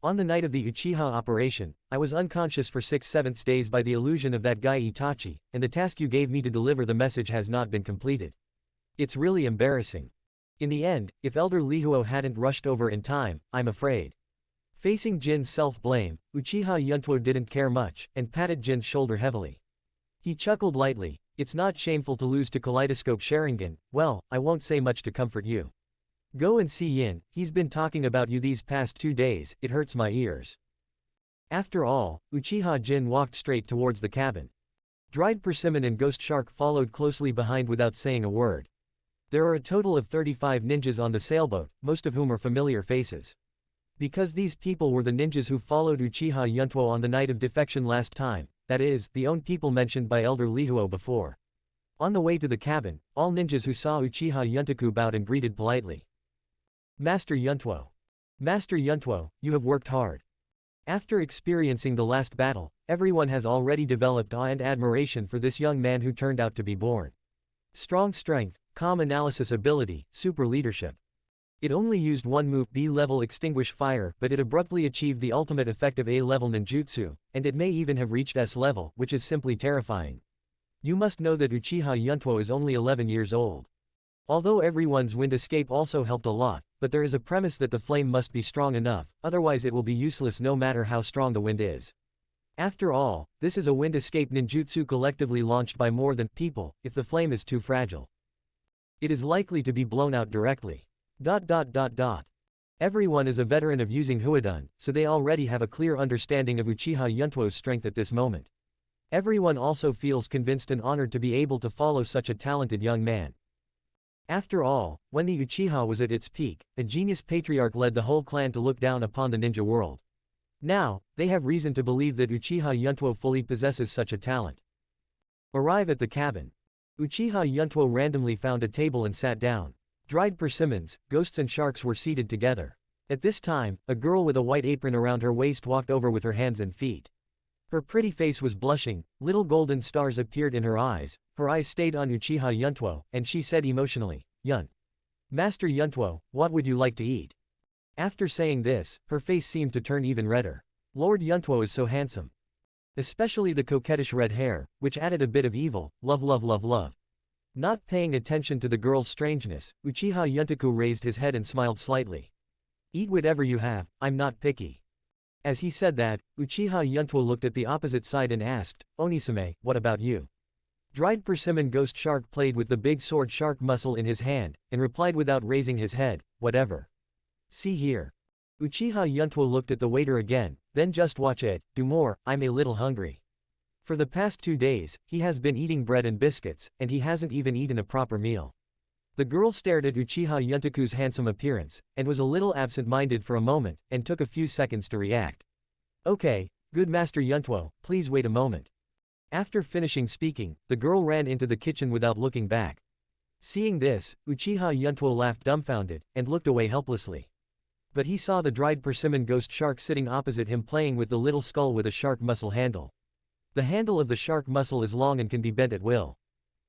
Speaker 2: On the night of the Uchiha operation, I was unconscious for 6/7 days by the illusion of that guy Itachi, and the task you gave me to deliver the message has not been completed. It's really embarrassing. In the end, if Elder Lihuo hadn't rushed over in time, I'm afraid." Facing Jin's self-blame, Uchiha Yuntuo didn't care much, and patted Jin's shoulder heavily. He chuckled lightly. "It's not shameful to lose to Kaleidoscope Sharingan. Well, I won't say much to comfort you. Go and see Yin, he's been talking about you these past 2 days, it hurts my ears." After all, Uchiha Jin walked straight towards the cabin. Dried Persimmon and Ghost Shark followed closely behind without saying a word. There are a total of 35 ninjas on the sailboat, most of whom are familiar faces. Because these people were the ninjas who followed Uchiha Yuntuo on the night of defection last time, that is, the own people mentioned by Elder Lihuo before. On the way to the cabin, all ninjas who saw Uchiha Yuntaku bowed and greeted politely. "Master Yuntuo. Master Yuntuo, you have worked hard." After experiencing the last battle, everyone has already developed awe and admiration for this young man who turned out to be born. Strong strength, calm analysis ability, super leadership. It only used one move B-level extinguish fire, but it abruptly achieved the ultimate effective A-level ninjutsu, and it may even have reached S-level, which is simply terrifying. You must know that Uchiha Yuntuo is only 11 years old. Although everyone's wind escape also helped a lot, but there is a premise that the flame must be strong enough, otherwise it will be useless no matter how strong the wind is. After all, this is a wind escape ninjutsu collectively launched by more than people. If the flame is too fragile, it is likely to be blown out directly. Everyone is a veteran of using Huadun, so they already have a clear understanding of Uchiha Yuntuo's strength at this moment. Everyone also feels convinced and honored to be able to follow such a talented young man. After all, when the Uchiha was at its peak, a genius patriarch led the whole clan to look down upon the ninja world. Now, they have reason to believe that Uchiha Yuntuo fully possesses such a talent. Arrive at the cabin. Uchiha Yuntuo randomly found a table and sat down. Dried persimmons, ghosts and sharks were seated together. At this time, a girl with a white apron around her waist walked over with her hands and feet. Her pretty face was blushing, little golden stars appeared in her eyes stayed on Uchiha Yuntuo, and she said emotionally, "Yun. Master Yuntuo, what would you like to eat?" After saying this, her face seemed to turn even redder. Lord Yuntuo is so handsome. Especially the coquettish red hair, which added a bit of evil, love. Not paying attention to the girl's strangeness, Uchiha Yuntaku raised his head and smiled slightly. "Eat whatever you have, I'm not picky." As he said that, Uchiha Yuntuo looked at the opposite side and asked, "Onisame, what about you?" Dried persimmon ghost shark played with the big sword shark muscle in his hand, and replied without raising his head, "Whatever. See here." Uchiha Yuntuo looked at the waiter again, then just watch it, do more, I'm a little hungry. For the past 2 days, he has been eating bread and biscuits, and he hasn't even eaten a proper meal. The girl stared at Uchiha Yuntaku's handsome appearance, and was a little absent-minded for a moment, and took a few seconds to react. "Okay, good Master Yuntuo, please wait a moment." After finishing speaking, the girl ran into the kitchen without looking back. Seeing this, Uchiha Yuntuo laughed dumbfounded, and looked away helplessly. But he saw the dried persimmon ghost shark sitting opposite him playing with the little skull with a shark muscle handle. The handle of the shark muscle is long and can be bent at will.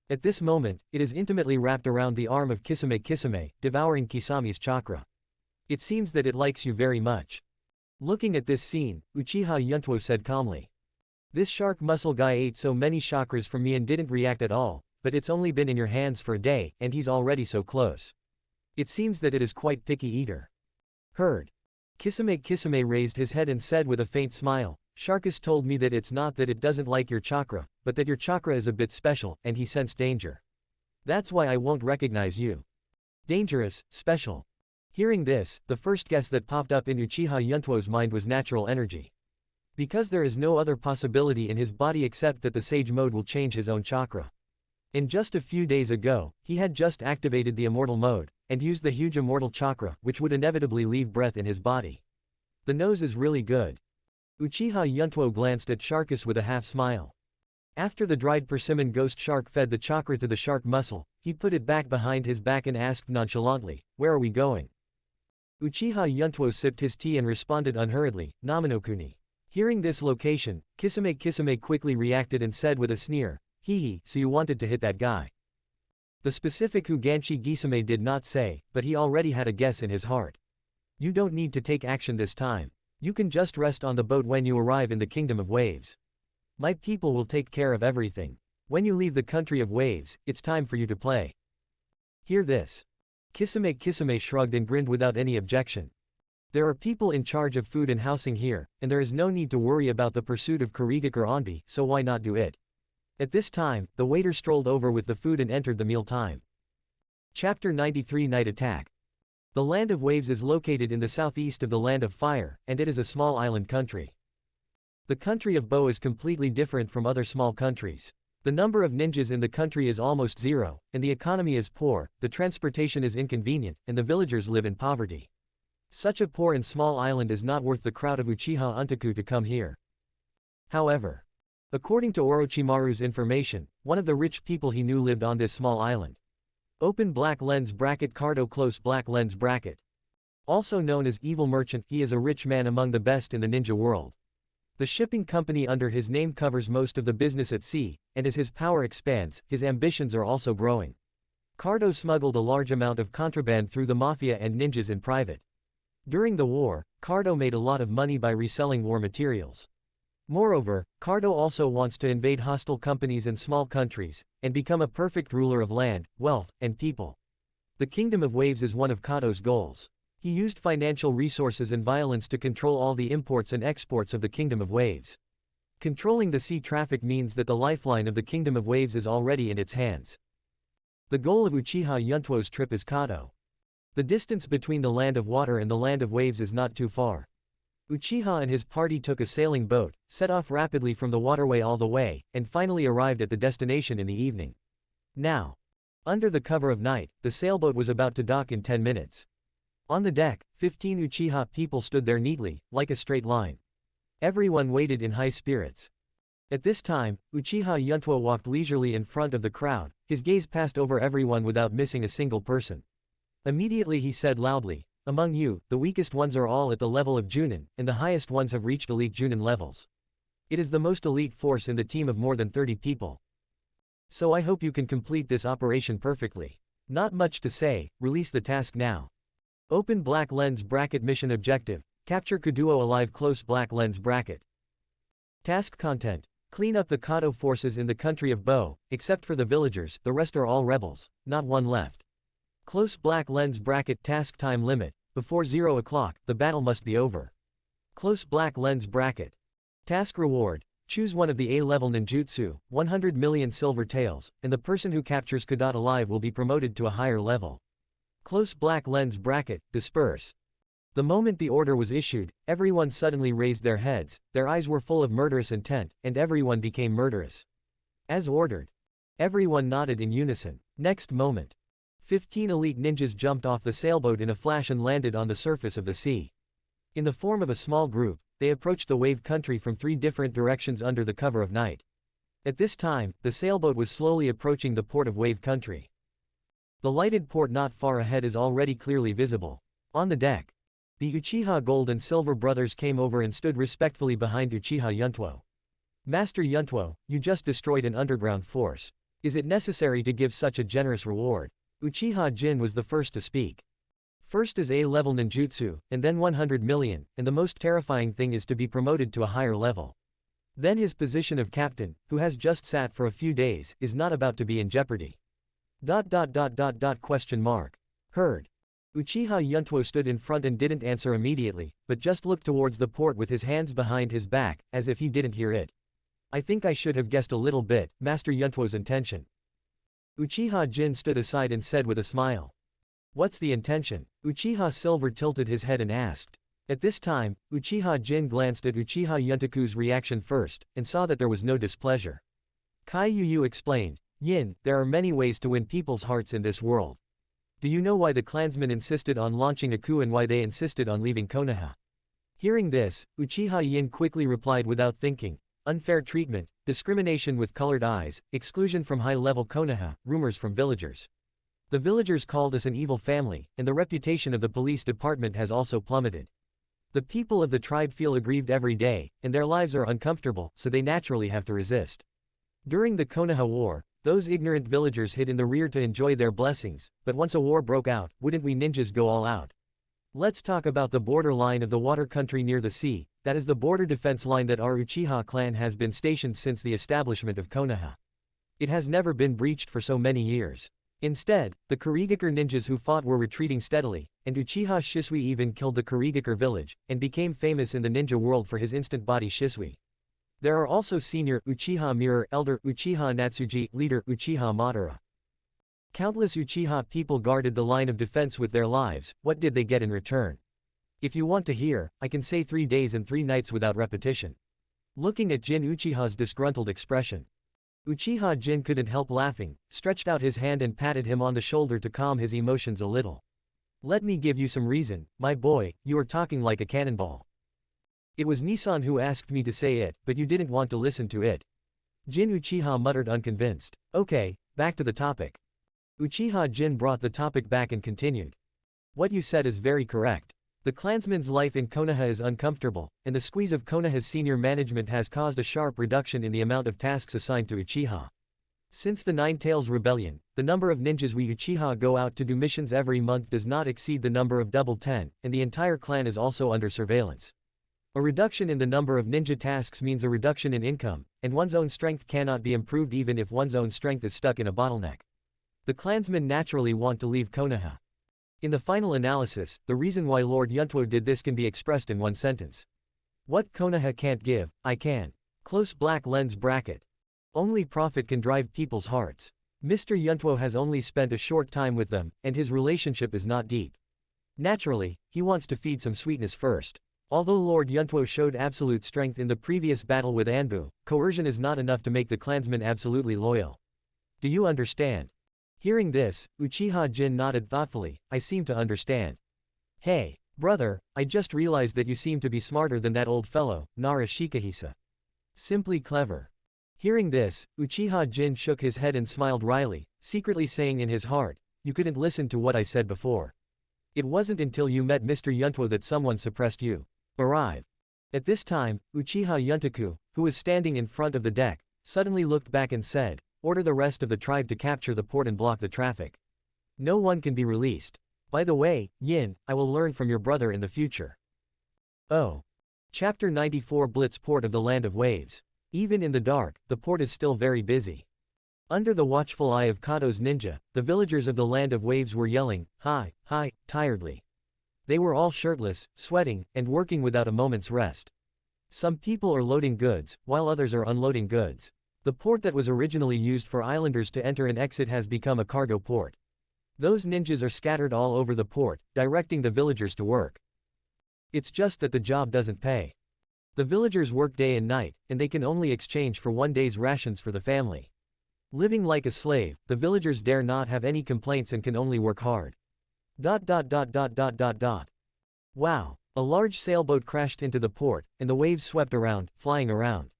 Speaker 2: At this moment, it is intimately wrapped around the arm of Kisame, devouring Kisami's chakra. It seems that it likes you very much. Looking at this scene, Uchiha Yuntuo said calmly. This shark muscle guy ate so many chakras from me and didn't react at all, but it's only been in your hands for a day, and he's already so close. It seems that it is quite picky eater. Heard. Kisame raised his head and said with a faint smile, Sharkus told me that it's not that it doesn't like your chakra, but that your chakra is a bit special, and he sensed danger. That's why I won't recognize you. Dangerous, special. Hearing this, the first guess that popped up in Uchiha Yuntuo's mind was natural energy. Because there is no other possibility in his body except that the sage mode will change his own chakra. And just a few days ago, he had just activated the immortal mode, and used the huge immortal chakra, which would inevitably leave breath in his body. The nose is really good. Uchiha Yuntuo glanced at Sharkus with a half-smile. After the dried persimmon ghost shark fed the chakra to the shark muscle, he put it back behind his back and asked nonchalantly, "Where are we going?" Uchiha Yuntuo sipped his tea and responded unhurriedly, "Naminokuni." Hearing this location, Kisame quickly reacted and said with a sneer, "Hee, so you wanted to hit that guy." The specific Uganshi Gisame did not say, but he already had a guess in his heart. You don't need to take action this time. You can just rest on the boat when you arrive in the Kingdom of Waves. My people will take care of everything. When you leave the country of waves, it's time for you to play. Hear this. Kisame shrugged and grinned without any objection. There are people in charge of food and housing here, and there is no need to worry about the pursuit of Kurigik or Onbi, so why not do it? At this time, the waiter strolled over with the food and entered the meal time. Chapter 93 Night Attack. The Land of Waves is located in the southeast of the Land of Fire, and it is a small island country. The country of Bo is completely different from other small countries. The number of ninjas in the country is almost zero, and the economy is poor, the transportation is inconvenient, and the villagers live in poverty. Such a poor and small island is not worth the crowd of Uchiha Untaku to come here. However, according to Orochimaru's information, one of the rich people he knew lived on this small island. Open black lens bracket Cardo close black lens bracket. Also known as Evil Merchant, he is a rich man among the best in the ninja world. The shipping company under his name covers most of the business at sea, and as his power expands, his ambitions are also growing. Cardo smuggled a large amount of contraband through the mafia and ninjas in private. During the war, Cardo made a lot of money by reselling war materials. Moreover, Cardo also wants to invade hostile companies and small countries, and become a perfect ruler of land, wealth, and people. The Kingdom of Waves is one of Cardo's goals. He used financial resources and violence to control all the imports and exports of the Kingdom of Waves. Controlling the sea traffic means that the lifeline of the Kingdom of Waves is already in its hands. The goal of Uchiha Yuntuo's trip is Kado. The distance between the Land of Water and the Land of Waves is not too far. Uchiha and his party took a sailing boat, set off rapidly from the waterway all the way, and finally arrived at the destination in the evening. Now, under the cover of night, the sailboat was about to dock in 10 minutes. On the deck, 15 Uchiha people stood there neatly, like a straight line. Everyone waited in high spirits. At this time, Uchiha Yuntuo walked leisurely in front of the crowd, his gaze passed over everyone without missing a single person. Immediately he said loudly, "Among you, the weakest ones are all at the level of Junin, and the highest ones have reached elite Junin levels. It is the most elite force in the team of more than 30 people. So I hope you can complete this operation perfectly. Not much to say, release the task now. Open black lens bracket mission objective, capture Kuduo alive close black lens bracket. Task content, clean up the Kado forces in the country of Bo, except for the villagers, the rest are all rebels, not one left. Close black lens bracket task time limit, before 0 o'clock, the battle must be over. Close black lens bracket. Task reward, choose one of the A-level ninjutsu, 100 million silver taels, and the person who captures Kudat alive will be promoted to a higher level. Close black lens bracket, disperse. The moment the order was issued, everyone suddenly raised their heads, their eyes were full of murderous intent, and everyone became murderous. As ordered. Everyone nodded in unison. Next moment. 15 elite ninjas jumped off the sailboat in a flash and landed on the surface of the sea. In the form of a small group, they approached the wave country from 3 different directions under the cover of night. At this time, the sailboat was slowly approaching the port of wave country. The lighted port not far ahead is already clearly visible. On the deck, the Uchiha Gold and Silver brothers came over and stood respectfully behind Uchiha Yuntuo. Master Yuntuo, you just destroyed an underground force. Is it necessary to give such a generous reward? Uchiha Jin was the first to speak. First is A-level ninjutsu, and then 100 million, and the most terrifying thing is to be promoted to a higher level. Then his position of captain, who has just sat for a few days, is not about to be in jeopardy. Question mark. Heard. Uchiha Yuntuo stood in front and didn't answer immediately, but just looked towards the port with his hands behind his back, as if he didn't hear it. I think I should have guessed a little bit, Master Yuntuo's intention. Uchiha Jin stood aside and said with a smile. What's the intention? Uchiha Silver tilted his head and asked. At this time, Uchiha Jin glanced at Uchiha Yuntaku's reaction first, and saw that there was no displeasure. Kai Yu explained, Yin, there are many ways to win people's hearts in this world. Do you know why the clansmen insisted on launching a coup and why they insisted on leaving Konoha? Hearing this, Uchiha Yin quickly replied without thinking, unfair treatment, discrimination with colored eyes, exclusion from high-level Konoha, rumors from villagers. The villagers called us an evil family, and the reputation of the police department has also plummeted. The people of the tribe feel aggrieved every day, and their lives are uncomfortable, so they naturally have to resist. During the Konoha War, those ignorant villagers hid in the rear to enjoy their blessings, but once a war broke out, wouldn't we ninjas go all out? Let's talk about the border line of the water country near the sea, that is the border defense line that our Uchiha clan has been stationed since the establishment of Konoha. It has never been breached for so many years. Instead, the Kurigakure ninjas who fought were retreating steadily, and Uchiha Shisui even killed the Kurigakure village, and became famous in the ninja world for his instant body Shisui. There are also senior Uchiha Mirror, elder Uchiha Natsuji, leader Uchiha Madara. Countless Uchiha people guarded the line of defense with their lives. What did they get in return? If you want to hear, I can say 3 days and 3 nights without repetition. Looking at Jin Uchiha's disgruntled expression, Uchiha Jin couldn't help laughing, stretched out his hand and patted him on the shoulder to calm his emotions a little. Let me give you some reason, my boy, you are talking like a cannonball. It was Nissan who asked me to say it, but you didn't want to listen to it. Jin Uchiha muttered unconvinced. Okay, back to the topic. Uchiha Jin brought the topic back and continued. What you said is very correct. The clansman's life in Konoha is uncomfortable, and the squeeze of Konoha's senior management has caused a sharp reduction in the amount of tasks assigned to Uchiha. Since the Nine Tails Rebellion, the number of ninjas we Uchiha go out to do missions every month does not exceed the number of double 10, and the entire clan is also under surveillance. A reduction in the number of ninja tasks means a reduction in income, and one's own strength cannot be improved even if one's own strength is stuck in a bottleneck. The clansmen naturally want to leave Konoha. In the final analysis, the reason why Lord Yuntuo did this can be expressed in one sentence. What Konoha can't give, I can. Close black lens bracket. Only profit can drive people's hearts. Mr. Yuntuo has only spent a short time with them, and his relationship is not deep. Naturally, he wants to feed some sweetness first. Although Lord Yuntuo showed absolute strength in the previous battle with Anbu, coercion is not enough to make the clansmen absolutely loyal. Do you understand? Hearing this, Uchiha Jin nodded thoughtfully. I seem to understand. Hey, brother, I just realized that you seem to be smarter than that old fellow, Nara Shikahisa. Simply clever. Hearing this, Uchiha Jin shook his head and smiled wryly, secretly saying in his heart, you couldn't listen to what I said before. It wasn't until you met Mr. Yuntuo that someone suppressed you. Arrive. At this time, Uchiha Yuntaku, who was standing in front of the deck, suddenly looked back and said, order the rest of the tribe to capture the port and block the traffic. No one can be released. By the way, Yin, I will learn from your brother in the future. Oh. Chapter 94 Blitz Port of the Land of Waves. Even in the dark, the port is still very busy. Under the watchful eye of Kato's ninja, the villagers of the Land of Waves were yelling, hi, hi, tiredly. They were all shirtless, sweating, and working without a moment's rest. Some people are loading goods, while others are unloading goods. The port that was originally used for islanders to enter and exit has become a cargo port. Those ninjas are scattered all over the port, directing the villagers to work. It's just that the job doesn't pay. The villagers work day and night, and they can only exchange for 1 day's rations for the family. Living like a slave, the villagers dare not have any complaints and can only work hard. Wow, a large sailboat crashed into the port, and the waves swept around, flying around.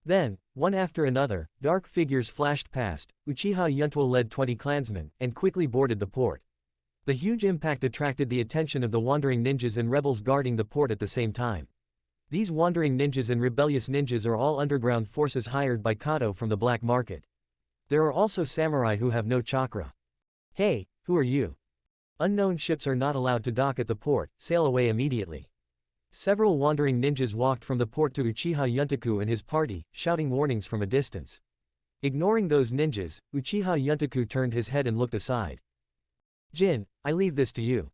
Speaker 2: Then, one after another, dark figures flashed past. Uchiha Yuntuo led 20 clansmen, and quickly boarded the port. The huge impact attracted the attention of the wandering ninjas and rebels guarding the port at the same time. These wandering ninjas and rebellious ninjas are all underground forces hired by Kato from the black market. There are also samurai who have no chakra. Hey, who are you? Unknown ships are not allowed to dock at the port, sail away immediately. Several wandering ninjas walked from the port to Uchiha Yuntuo and his party, shouting warnings from a distance. Ignoring those ninjas, Uchiha Yuntuo turned his head and looked aside. Jin, I leave this to you.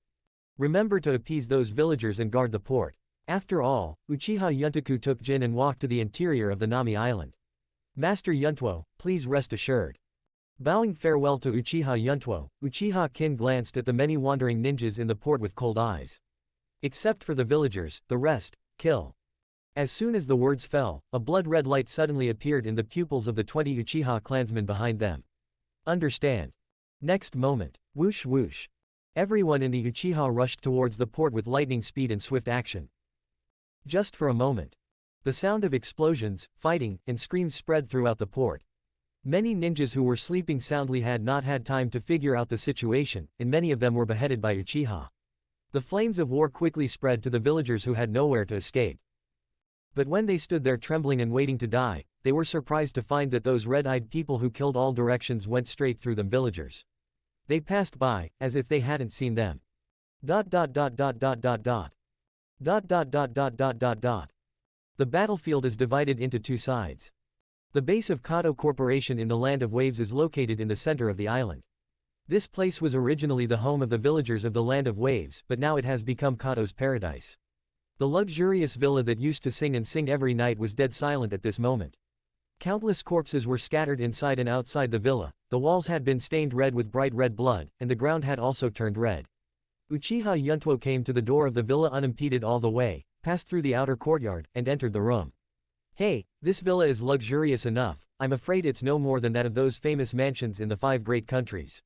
Speaker 2: Remember to appease those villagers and guard the port. After all, Uchiha Yuntuo took Jin and walked to the interior of the Nami Island. Master Yuntuo, please rest assured. Bowing farewell to Uchiha Yuntuo, Uchiha Kin glanced at the many wandering ninjas in the port with cold eyes. Except for the villagers, the rest, kill. As soon as the words fell, a blood-red light suddenly appeared in the pupils of the 20 Uchiha clansmen behind them. Understand. Next moment, whoosh whoosh. Everyone in the Uchiha rushed towards the port with lightning speed and swift action. Just for a moment. The sound of explosions, fighting, and screams spread throughout the port. Many ninjas who were sleeping soundly had not had time to figure out the situation, and many of them were beheaded by Uchiha. The flames of war quickly spread to the villagers who had nowhere to escape. But when they stood there trembling and waiting to die, they were surprised to find that those red-eyed people who killed all directions went straight through them villagers. They passed by, as if they hadn't seen them. Dot dot dot dot dot dot dot. Dot dot dot dot dot dot dot. The battlefield is divided into two sides. The base of Kato Corporation in the Land of Waves is located in the center of the island. This place was originally the home of the villagers of the Land of Waves, but now it has become Kato's paradise. The luxurious villa that used to sing and sing every night was dead silent at this moment. Countless corpses were scattered inside and outside the villa, the walls had been stained red with bright red blood, and the ground had also turned red. Uchiha Yuntuo came to the door of the villa unimpeded all the way, passed through the outer courtyard, and entered the room. Hey, this villa is luxurious enough, I'm afraid it's no more than that of those famous mansions in the 5 great countries.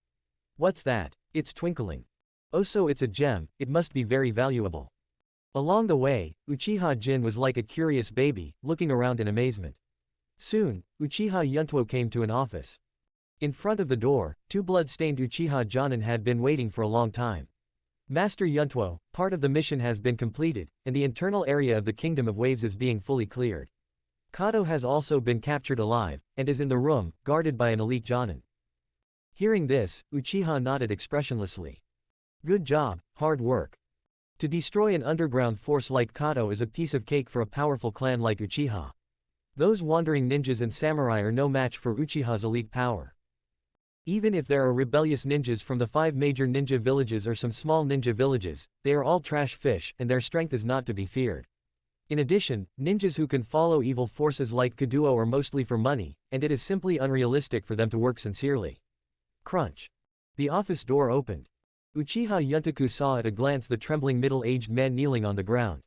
Speaker 2: What's that? It's twinkling. Oh, so it's a gem, it must be very valuable. Along the way, Uchiha Jin was like a curious baby, looking around in amazement. Soon, Uchiha Yuntuo came to an office. In front of the door, 2 blood-stained Uchiha Jonin had been waiting for a long time. Master Yuntuo, part of the mission has been completed, and the internal area of the Kingdom of Waves is being fully cleared. Kato has also been captured alive, and is in the room, guarded by an elite Jonin. Hearing this, Uchiha nodded expressionlessly. Good job, hard work. To destroy an underground force like Kato is a piece of cake for a powerful clan like Uchiha. Those wandering ninjas and samurai are no match for Uchiha's elite power. Even if there are rebellious ninjas from the 5 major ninja villages or some small ninja villages, they are all trash fish, and their strength is not to be feared. In addition, ninjas who can follow evil forces like Kaduo are mostly for money, and it is simply unrealistic for them to work sincerely. Crunch. The office door opened. Uchiha Yuntuo saw at a glance the trembling middle-aged man kneeling on the ground.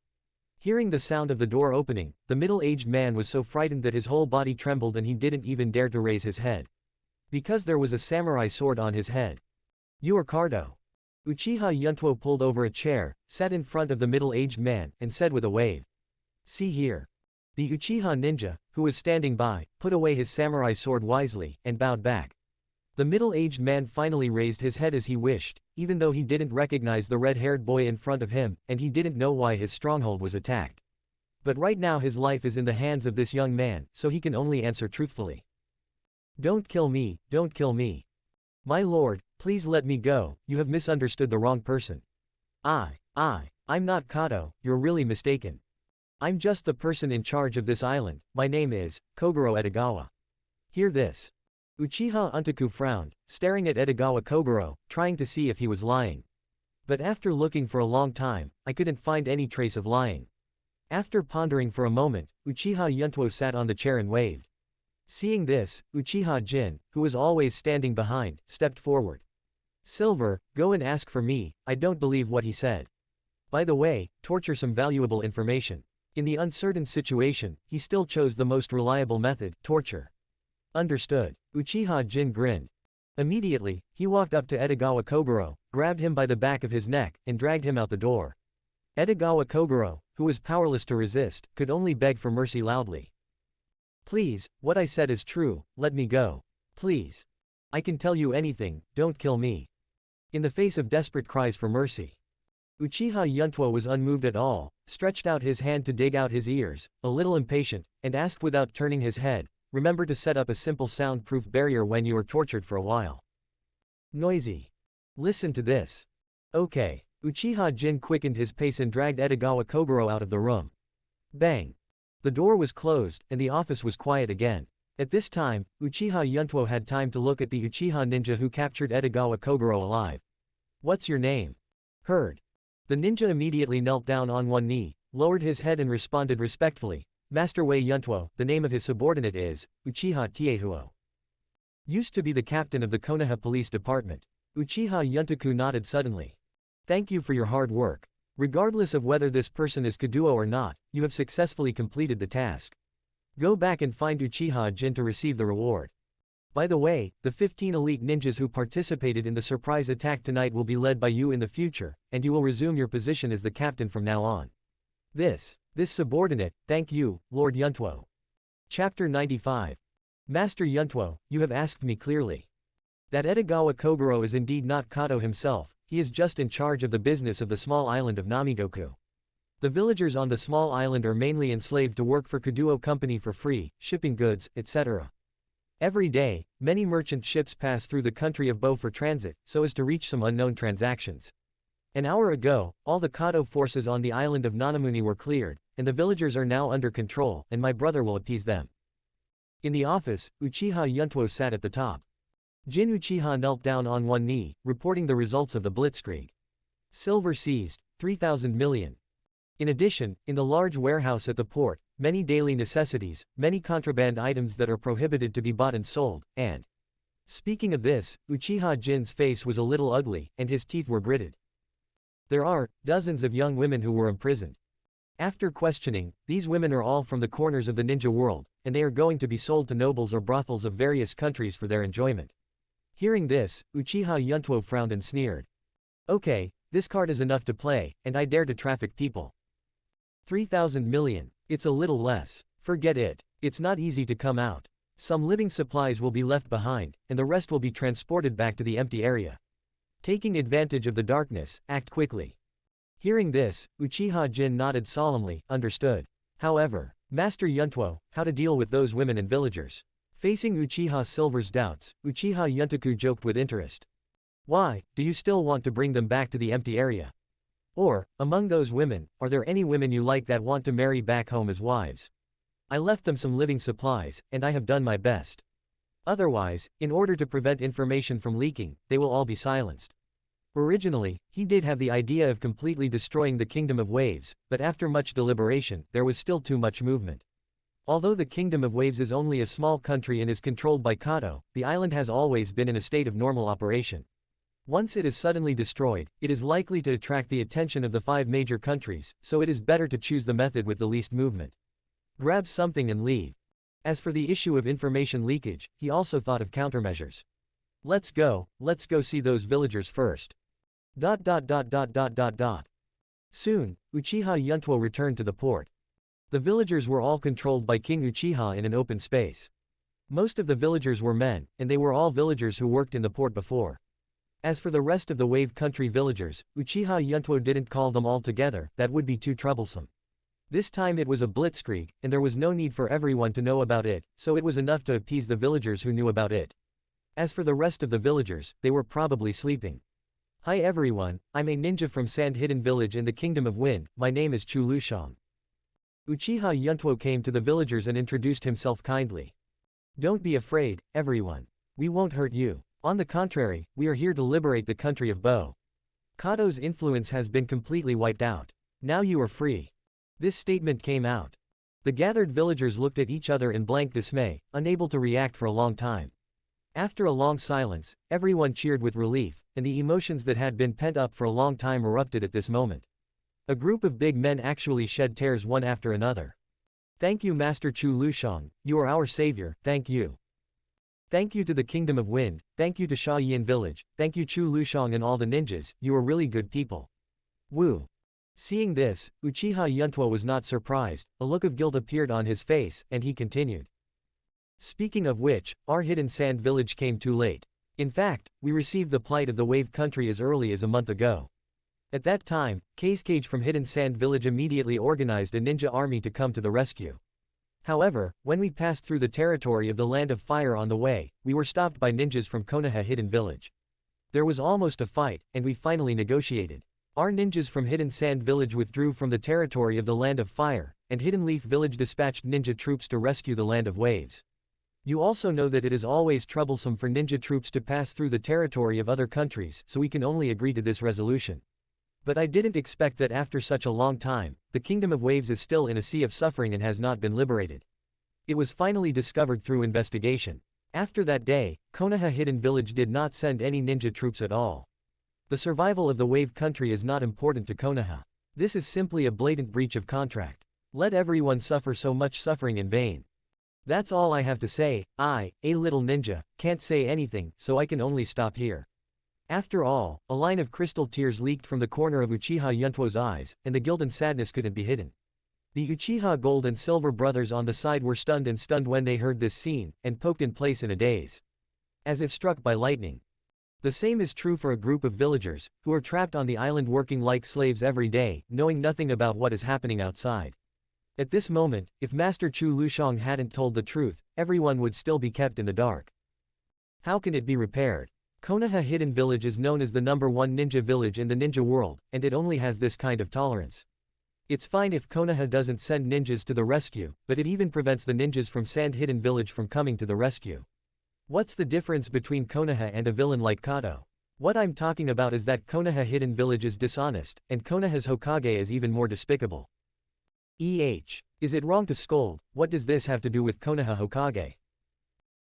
Speaker 2: Hearing the sound of the door opening, the middle-aged man was so frightened that his whole body trembled and he didn't even dare to raise his head. Because there was a samurai sword on his head. You are Kato. Uchiha Yuntuo pulled over a chair, sat in front of the middle-aged man, and said with a wave. See here. The Uchiha ninja, who was standing by, put away his samurai sword wisely, and bowed back. The middle-aged man finally raised his head as he wished, even though he didn't recognize the red-haired boy in front of him, and he didn't know why his stronghold was attacked. But right now his life is in the hands of this young man, so he can only answer truthfully. Don't kill me, don't kill me. My lord, please let me go, you have misunderstood the wrong person. I'm not Kato, you're really mistaken. I'm just the person in charge of this island, my name is Kogoro Edogawa. Hear this. Uchiha Yuntuo frowned, staring at Edogawa Kogoro, trying to see if he was lying. But after looking for a long time, I couldn't find any trace of lying. After pondering for a moment, Uchiha Yuntuo sat on the chair and waved. Seeing this, Uchiha Jin, who was always standing behind, stepped forward. Silver, go and ask for me, I don't believe what he said. By the way, torture some valuable information. In the uncertain situation, he still chose the most reliable method, torture. Understood. Uchiha Jin grinned. Immediately, he walked up to Edogawa Kogoro, grabbed him by the back of his neck, and dragged him out the door. Edogawa Kogoro, who was powerless to resist, could only beg for mercy loudly. Please, what I said is true, let me go. Please. I can tell you anything, don't kill me. In the face of desperate cries for mercy. Uchiha Yuntuo was unmoved at all, stretched out his hand to dig out his ears, a little impatient, and asked without turning his head, "Remember to set up a simple soundproof barrier when you are tortured for a while." Noisy. Listen to this. Okay. Uchiha Jin quickened his pace and dragged Edogawa Kogoro out of the room. Bang. The door was closed, and the office was quiet again. At this time, Uchiha Yuntuo had time to look at the Uchiha ninja who captured Edogawa Kogoro alive. "What's your name?" "Heard." The ninja immediately knelt down on one knee, lowered his head and responded respectfully, "Master Wei Yuntuo, the name of his subordinate is Uchiha Tiehuo. Used to be the captain of the Konoha police department." Uchiha Yuntoku nodded suddenly. "Thank you for your hard work. Regardless of whether this person is Kaduo or not, you have successfully completed the task. Go back and find Uchiha Jin to receive the reward. By the way, the 15 elite ninjas who participated in the surprise attack tonight will be led by you in the future, and you will resume your position as the captain from now on. This subordinate, thank you, Lord Yuntuo." Chapter 95. Master Yuntuo, you have asked me clearly. That Edogawa Kogoro is indeed not Kato himself, he is just in charge of the business of the small island of Namigoku. The villagers on the small island are mainly enslaved to work for Kaduo Company for free, shipping goods, etc. Every day, many merchant ships pass through the country of Bo for transit, so as to reach some unknown transactions. An hour ago, all the Kato forces on the island of Nanamuni were cleared, and the villagers are now under control, and my brother will appease them. In the office, Uchiha Yuntuo sat at the top. Jin Uchiha knelt down on one knee, reporting the results of the blitzkrieg. Silver seized, 3,000 million. In addition, in the large warehouse at the port, many daily necessities, many contraband items that are prohibited to be bought and sold, and… Speaking of this, Uchiha Jin's face was a little ugly, and his teeth were gritted. There are dozens of young women who were imprisoned. After questioning, these women are all from the corners of the ninja world, and they are going to be sold to nobles or brothels of various countries for their enjoyment. Hearing this, Uchiha Yuntuo frowned and sneered. Okay, this card is enough to play, and I dare to traffic people. 3,000 million. It's a little less. Forget it. It's not easy to come out. Some living supplies will be left behind, and the rest will be transported back to the empty area. Taking advantage of the darkness, act quickly. Hearing this, Uchiha Jin nodded solemnly, understood. However, Master Yuntuo, how to deal with those women and villagers? Facing Uchiha Silver's doubts, Uchiha Yuntoku joked with interest. Why, do you still want to bring them back to the empty area? Or, among those women, are there any women you like that want to marry back home as wives? I left them some living supplies, and I have done my best. Otherwise, in order to prevent information from leaking, they will all be silenced. Originally, he did have the idea of completely destroying the Kingdom of Waves, but after much deliberation, there was still too much movement. Although the Kingdom of Waves is only a small country and is controlled by Kato, the island has always been in a state of normal operation. Once it is suddenly destroyed, it is likely to attract the attention of the 5 major countries, so it is better to choose the method with the least movement. Grab something and leave. As for the issue of information leakage, he also thought of countermeasures. Let's go see those villagers first. Soon, Uchiha Yuntuo returned to the port. The villagers were all controlled by King Uchiha in an open space. Most of the villagers were men, and they were all villagers who worked in the port before. As for the rest of the Wave Country villagers, Uchiha Yuntuo didn't call them all together, that would be too troublesome. This time it was a blitzkrieg, and there was no need for everyone to know about it, so it was enough to appease the villagers who knew about it. As for the rest of the villagers, they were probably sleeping. Hi everyone, I'm a ninja from Sand Hidden Village in the Kingdom of Wind, my name is Chu Lushang. Uchiha Yuntuo came to the villagers and introduced himself kindly. Don't be afraid, everyone. We won't hurt you. On the contrary, we are here to liberate the country of Bo. Kato's influence has been completely wiped out. Now you are free. This statement came out. The gathered villagers looked at each other in blank dismay, unable to react for a long time. After a long silence, everyone cheered with relief, and the emotions that had been pent up for a long time erupted at this moment. A group of big men actually shed tears one after another. Thank you Master Chu Lushang, you are our savior, thank you. Thank you to the Kingdom of Wind, thank you to Xiaobai Village, thank you Chu Lushang and all the ninjas, you are really good people. Woo. Seeing this, Uchiha Yuntuo was not surprised, a look of guilt appeared on his face, and he continued. Speaking of which, our hidden sand village came too late. In fact, we received the plight of the Wave Country as early as a month ago. At that time, Cage from Hidden Sand Village immediately organized a ninja army to come to the rescue. However, when we passed through the territory of the Land of Fire on the way, we were stopped by ninjas from Konoha Hidden Village. There was almost a fight, and we finally negotiated. Our ninjas from Hidden Sand Village withdrew from the territory of the Land of Fire, and Hidden Leaf Village dispatched ninja troops to rescue the Land of Waves. You also know that it is always troublesome for ninja troops to pass through the territory of other countries, so we can only agree to this resolution. But I didn't expect that after such a long time, the Kingdom of Waves is still in a sea of suffering and has not been liberated. It was finally discovered through investigation. After that day, Konoha Hidden Village did not send any ninja troops at all. The survival of the Wave Country is not important to Konoha. This is simply a blatant breach of contract. Let everyone suffer so much suffering in vain. That's all I have to say. I, a little ninja, can't say anything, so I can only stop here. After all, a line of crystal tears leaked from the corner of Uchiha Yuntuo's eyes, and the guilt and sadness couldn't be hidden. The Uchiha Gold and Silver brothers on the side were stunned when they heard this scene, and poked in place in a daze. As if struck by lightning. The same is true for a group of villagers, who are trapped on the island working like slaves every day, knowing nothing about what is happening outside. At this moment, if Master Chu Lushong hadn't told the truth, everyone would still be kept in the dark. How can it be repaired? Konoha Hidden Village is known as the #1 ninja village in the ninja world, and it only has this kind of tolerance. It's fine if Konoha doesn't send ninjas to the rescue, but it even prevents the ninjas from Sand Hidden Village from coming to the rescue. What's the difference between Konoha and a villain like Kato? What I'm talking about is that Konoha Hidden Village is dishonest, and Konoha's Hokage is even more despicable. Is it wrong to scold? What does this have to do with Konoha Hokage?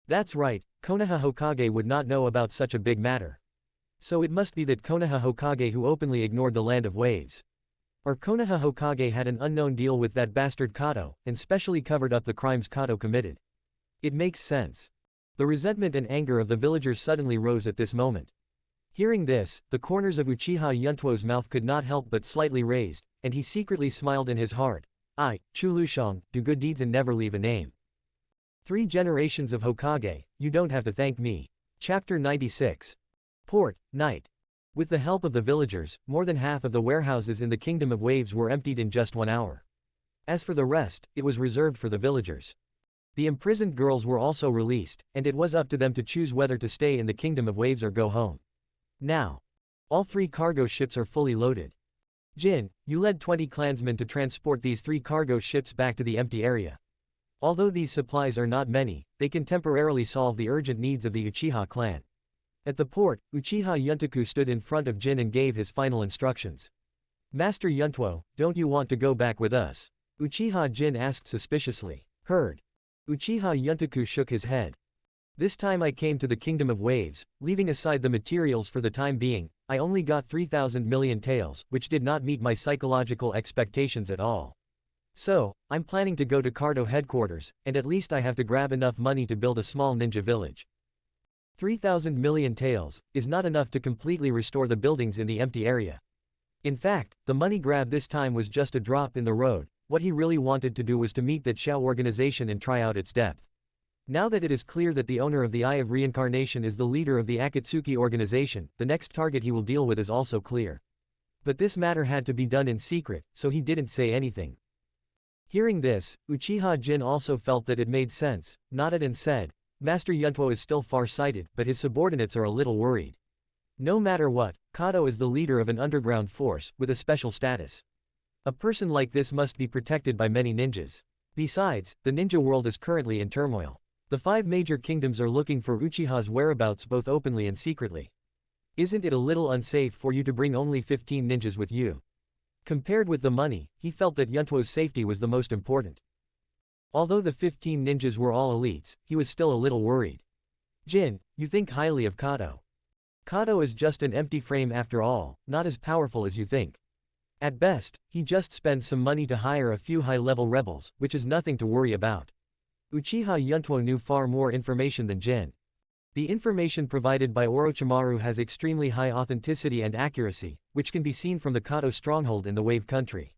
Speaker 2: That's right, Konoha Hokage would not know about such a big matter. So it must be that Konoha Hokage who openly ignored the Land of Waves. Or Konoha Hokage had an unknown deal with that bastard Kato, and specially covered up the crimes Kato committed. It makes sense. The resentment and anger of the villagers suddenly rose at this moment. Hearing this, the corners of Uchiha Yuntuo's mouth could not help but slightly raised, and he secretly smiled in his heart. I, Chu Lushong, do good deeds and never leave a name. 3 generations of Hokage, you don't have to thank me. Chapter 96. Port, Night. With the help of the villagers, more than half of the warehouses in the Kingdom of Waves were emptied in just 1 hour. As for the rest, it was reserved for the villagers. The imprisoned girls were also released, and it was up to them to choose whether to stay in the Kingdom of Waves or go home. Now, all 3 cargo ships are fully loaded. Jin, you led 20 clansmen to transport these 3 cargo ships back to the empty area. Although these supplies are not many, they can temporarily solve the urgent needs of the Uchiha clan. At the port, Uchiha Yuntoku stood in front of Jin and gave his final instructions. Master Yuntuo, don't you want to go back with us? Uchiha Jin asked suspiciously. Heard. Uchiha Yuntoku shook his head. This time I came to the Kingdom of Waves, leaving aside the materials for the time being, I only got 3,000 million taels, which did not meet my psychological expectations at all. So, I'm planning to go to Cardo headquarters, and at least I have to grab enough money to build a small ninja village. 3,000 million taels is not enough to completely restore the buildings in the empty area. In fact, the money grab this time was just a drop in the road. What he really wanted to do was to meet that Xiao organization and try out its depth. Now that it is clear that the owner of the Eye of Reincarnation is the leader of the Akatsuki organization, the next target he will deal with is also clear. But this matter had to be done in secret, so he didn't say anything. Hearing this, Uchiha Jin also felt that it made sense, nodded and said, Master Yuntuo is still far-sighted, but his subordinates are a little worried. No matter what, Kato is the leader of an underground force, with a special status. A person like this must be protected by many ninjas. Besides, the ninja world is currently in turmoil. The 5 major kingdoms are looking for Uchiha's whereabouts both openly and secretly. Isn't it a little unsafe for you to bring only 15 ninjas with you? Compared with the money, he felt that Yuntuo's safety was the most important. Although the 15 ninjas were all elites, he was still a little worried. Jin, you think highly of Kato. Kato is just an empty frame after all, not as powerful as you think. At best, he just spends some money to hire a few high-level rebels, which is nothing to worry about. Uchiha Yuntuo knew far more information than Jin. The information provided by Orochimaru has extremely high authenticity and accuracy, which can be seen from the Kato stronghold in the Wave Country.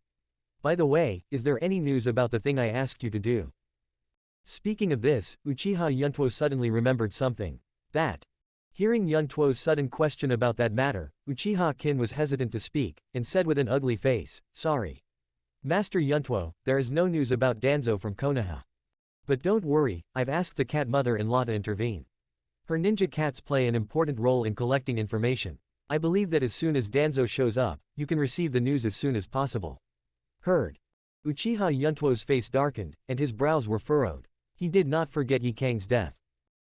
Speaker 2: By the way, is there any news about the thing I asked you to do? Speaking of this, Uchiha Yuntuo suddenly remembered something. Hearing Yuntuo's sudden question about that matter, Uchiha Kin was hesitant to speak, and said with an ugly face, "Sorry. Master Yuntuo, there is no news about Danzo from Konoha. But don't worry, I've asked the cat mother-in-law to intervene. Her ninja cats play an important role in collecting information. I believe that as soon as Danzo shows up, you can receive the news as soon as possible." Heard. Uchiha Yuntuo's face darkened, and his brows were furrowed. He did not forget Ye Cang's death.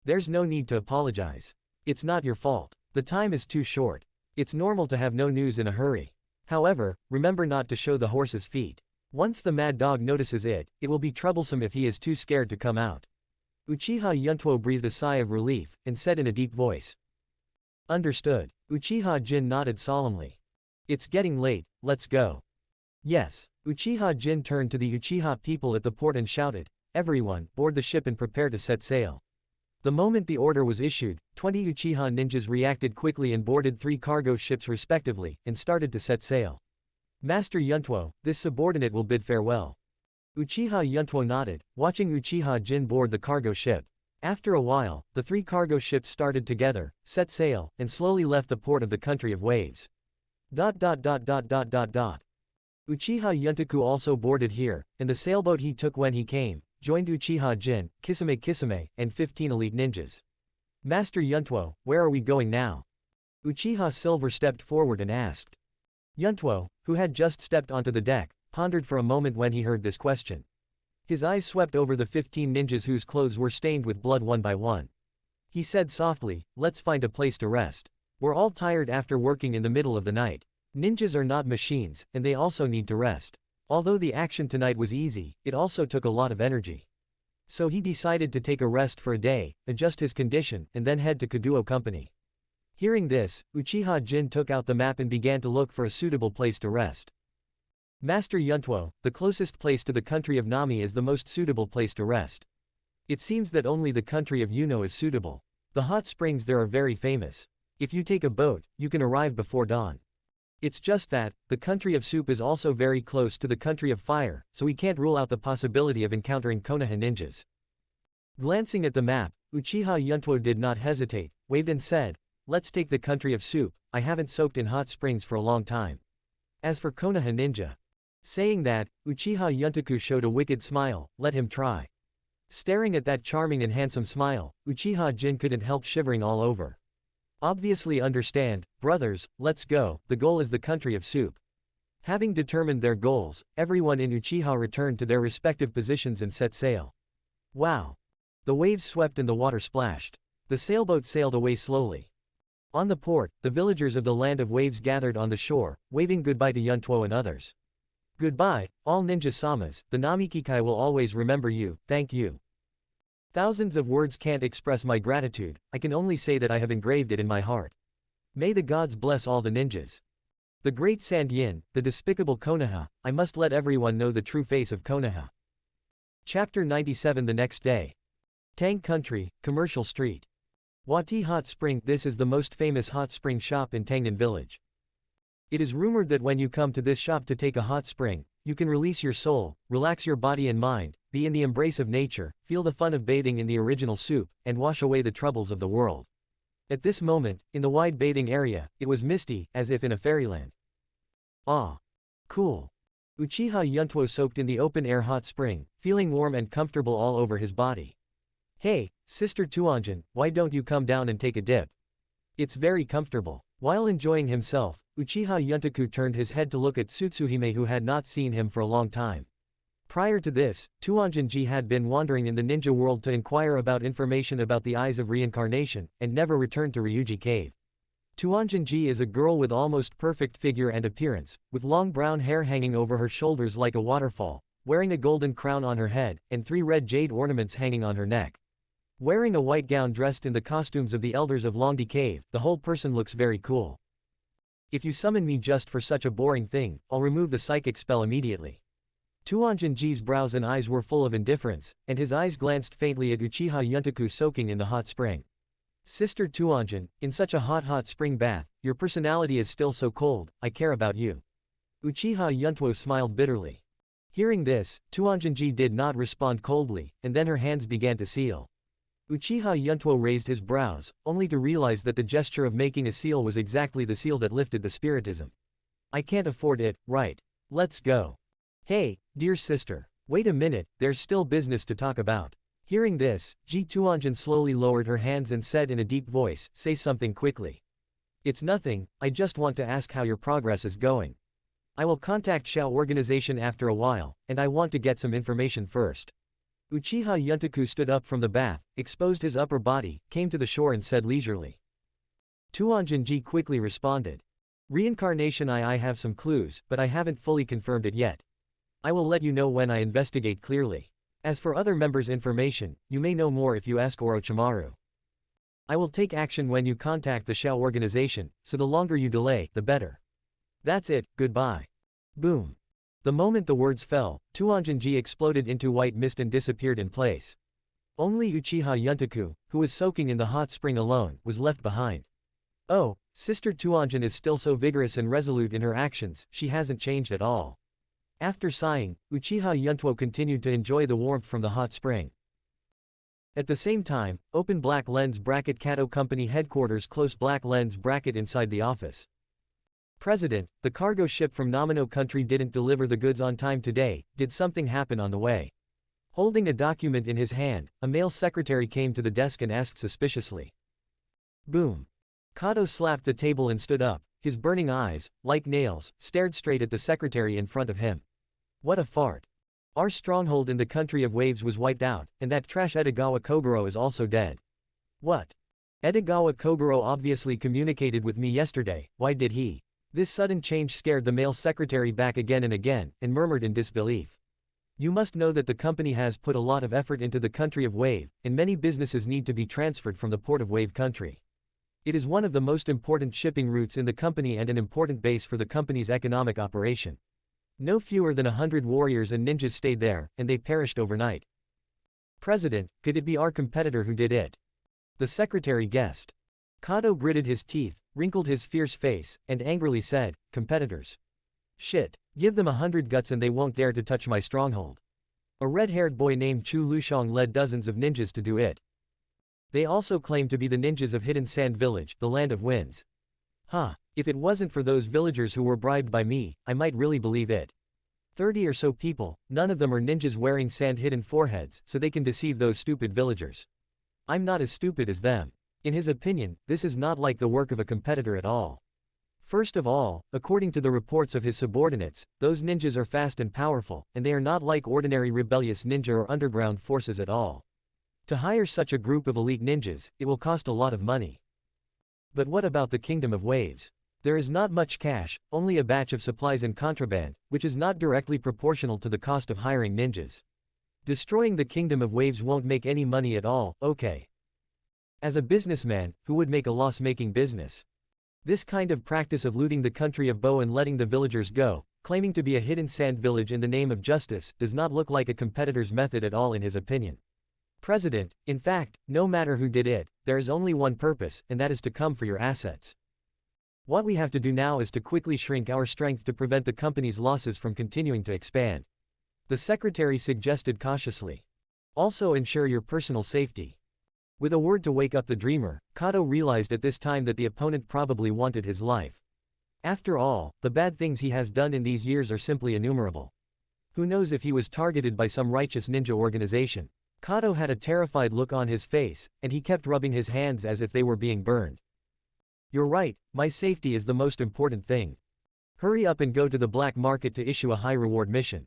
Speaker 2: "There's no need to apologize. It's not your fault. The time is too short. It's normal to have no news in a hurry. However, remember not to show the horse's feet. Once the mad dog notices it, it will be troublesome if he is too scared to come out." Uchiha Yuntuo breathed a sigh of relief, and said in a deep voice. "Understood." Uchiha Jin nodded solemnly. "It's getting late, let's go." "Yes." Uchiha Jin turned to the Uchiha people at the port and shouted, "Everyone, board the ship and prepare to set sail." The moment the order was issued, 20 Uchiha ninjas reacted quickly and boarded 3 cargo ships respectively, and started to set sail. "Master Yuntuo, this subordinate will bid farewell." Uchiha Yuntuo nodded, watching Uchiha Jin board the cargo ship. After a while, the 3 cargo ships started together, set sail, and slowly left the port of the country of waves. Uchiha Yuntaku also boarded here, and the sailboat he took when he came, joined Uchiha Jin, Kisame, and 15 elite ninjas. "Master Yuntuo, where are we going now?" Uchiha Silver stepped forward and asked. Yuntuo, who had just stepped onto the deck, pondered for a moment when he heard this question. His eyes swept over the 15 ninjas whose clothes were stained with blood one by one. He said softly, "Let's find a place to rest. We're all tired after working in the middle of the night. Ninjas are not machines, and they also need to rest. Although the action tonight was easy, it also took a lot of energy." So he decided to take a rest for a day, adjust his condition, and then head to Kaduo Company. Hearing this, Uchiha Jin took out the map and began to look for a suitable place to rest. "Master Yuntuo, the closest place to the country of Nami is the most suitable place to rest. It seems that only the country of Yuno is suitable. The hot springs there are very famous. If you take a boat, you can arrive before dawn. It's just that, the country of soup is also very close to the country of fire, so we can't rule out the possibility of encountering Konoha ninjas." Glancing at the map, Uchiha Yuntuo did not hesitate, waved and said, "Let's take the country of soup. I haven't soaked in hot springs for a long time. As for Konoha ninja." Saying that, Uchiha Yuntaku showed a wicked smile, "Let him try." Staring at that charming and handsome smile, Uchiha Jin couldn't help shivering all over. "Obviously understand, brothers, let's go, the goal is the country of soup." Having determined their goals, everyone in Uchiha returned to their respective positions and set sail. Wow! The waves swept and the water splashed. The sailboat sailed away slowly. On the port, the villagers of the land of waves gathered on the shore, waving goodbye to Yuntuo and others. "Goodbye, all ninja-samas, the Namikikai will always remember you, thank you. Thousands of words can't express my gratitude, I can only say that I have engraved it in my heart. May the gods bless all the ninjas. The great Sand Yin, the despicable Konoha, I must let everyone know the true face of Konoha." Chapter 97. The next day. Tang Country, Commercial Street. Wati Hot Spring. This is the most famous hot spring shop in Tangnan Village. It is rumored that when you come to this shop to take a hot spring, you can release your soul, relax your body and mind, be in the embrace of nature, feel the fun of bathing in the original soup, and wash away the troubles of the world. At this moment, in the wide bathing area, it was misty, as if in a fairyland. Ah! Cool! Uchiha Yuntuo soaked in the open-air hot spring, feeling warm and comfortable all over his body. "Hey, Sister Tuanjin, why don't you come down and take a dip? It's very comfortable." While enjoying himself, Uchiha Yuntaku turned his head to look at Tsutsuhime, who had not seen him for a long time. Prior to this, Tuanjin-ji had been wandering in the ninja world to inquire about information about the eyes of reincarnation, and never returned to Ryūchi Cave. Tuanjin-ji is a girl with almost perfect figure and appearance, with long brown hair hanging over her shoulders like a waterfall, wearing a golden crown on her head, and 3 red jade ornaments hanging on her neck. Wearing a white gown dressed in the costumes of the elders of Longdi Cave, the whole person looks very cool. "If you summon me just for such a boring thing, I'll remove the psychic spell immediately." Tuanjin-ji's brows and eyes were full of indifference, and his eyes glanced faintly at Uchiha Yuntaku soaking in the hot spring. "Sister Tuanjin, in such a hot spring bath, your personality is still so cold, I care about you." Uchiha Yuntuo smiled bitterly. Hearing this, Tuanjin-ji did not respond coldly, and then her hands began to seal. Uchiha Yuntuo raised his brows, only to realize that the gesture of making a seal was exactly the seal that lifted the spiritism. I can't afford it, right? Let's go. Hey, dear sister. Wait a minute, there's still business to talk about. Hearing this, Ji Tuanjin slowly lowered her hands and said in a deep voice, say something quickly. It's nothing, I just want to ask how your progress is going. I will contact Xiao organization after a while, and I want to get some information first. Uchiha Yuntaku stood up from the bath, exposed his upper body, came to the shore and said leisurely. Tuanjin-ji quickly responded. Reincarnation I have some clues, but I haven't fully confirmed it yet. I will let you know when I investigate clearly. As for other members' information, you may know more if you ask Orochimaru. I will take action when you contact the Xiao organization, so the longer you delay, the better. That's it, goodbye. Boom. The moment the words fell, Tuanjin-ji exploded into white mist and disappeared in place. Only Uchiha Yuntaku, who was soaking in the hot spring alone, was left behind. Oh, Sister Tuanjin is still so vigorous and resolute in her actions, she hasn't changed at all. After sighing, Uchiha Yuntuo continued to enjoy the warmth from the hot spring. At the same time, open black lens bracket Kato Company headquarters close black lens bracket inside the office. President, the cargo ship from Namino country didn't deliver the goods on time today, did something happen on the way? Holding a document in his hand, a male secretary came to the desk and asked suspiciously. Boom. Kato slapped the table and stood up, his burning eyes, like nails, stared straight at the secretary in front of him. What a fart. Our stronghold in the country of waves was wiped out, and that trash Edogawa Kogoro is also dead. What? Edogawa Kogoro obviously communicated with me yesterday, why did he? This sudden change scared the male secretary back again and murmured in disbelief. You must know that the company has put a lot of effort into the country of Wave, and many businesses need to be transferred from the port of Wave country. It is one of the most important shipping routes in the company and an important base for the company's economic operation. No fewer than 100 warriors and ninjas stayed there, and they perished overnight. President, could it be our competitor who did it? The secretary guessed. Kato gritted his teeth, wrinkled his fierce face, and angrily said, competitors. Shit, give them 100 guts and they won't dare to touch my stronghold. A red-haired boy named Chu Lushong led dozens of ninjas to do it. They also claim to be the ninjas of Hidden Sand Village, the land of winds. Huh, if it wasn't for those villagers who were bribed by me, I might really believe it. 30 or so people, none of them are ninjas wearing sand-hidden foreheads, so they can deceive those stupid villagers. I'm not as stupid as them. In his opinion, this is not like the work of a competitor at all. First of all, according to the reports of his subordinates, those ninjas are fast and powerful, and they are not like ordinary rebellious ninja or underground forces at all. To hire such a group of elite ninjas, it will cost a lot of money. But what about the Kingdom of Waves? There is not much cash, only a batch of supplies and contraband, which is not directly proportional to the cost of hiring ninjas. Destroying the Kingdom of Waves won't make any money at all, okay. As a businessman, who would make a loss-making business? This kind of practice of looting the country of Bo and letting the villagers go, claiming to be a hidden sand village in the name of justice, does not look like a competitor's method at all in his opinion. President, in fact, no matter who did it, there is only one purpose, and that is to come for your assets. What we have to do now is to quickly shrink our strength to prevent the company's losses from continuing to expand. The secretary suggested cautiously. Also ensure your personal safety. With a word to wake up the dreamer, Kato realized at this time that the opponent probably wanted his life. After all, the bad things he has done in these years are simply innumerable. Who knows if he was targeted by some righteous ninja organization? Kato had a terrified look on his face, and he kept rubbing his hands as if they were being burned. You're right, my safety is the most important thing. Hurry up and go to the black market to issue a high reward mission.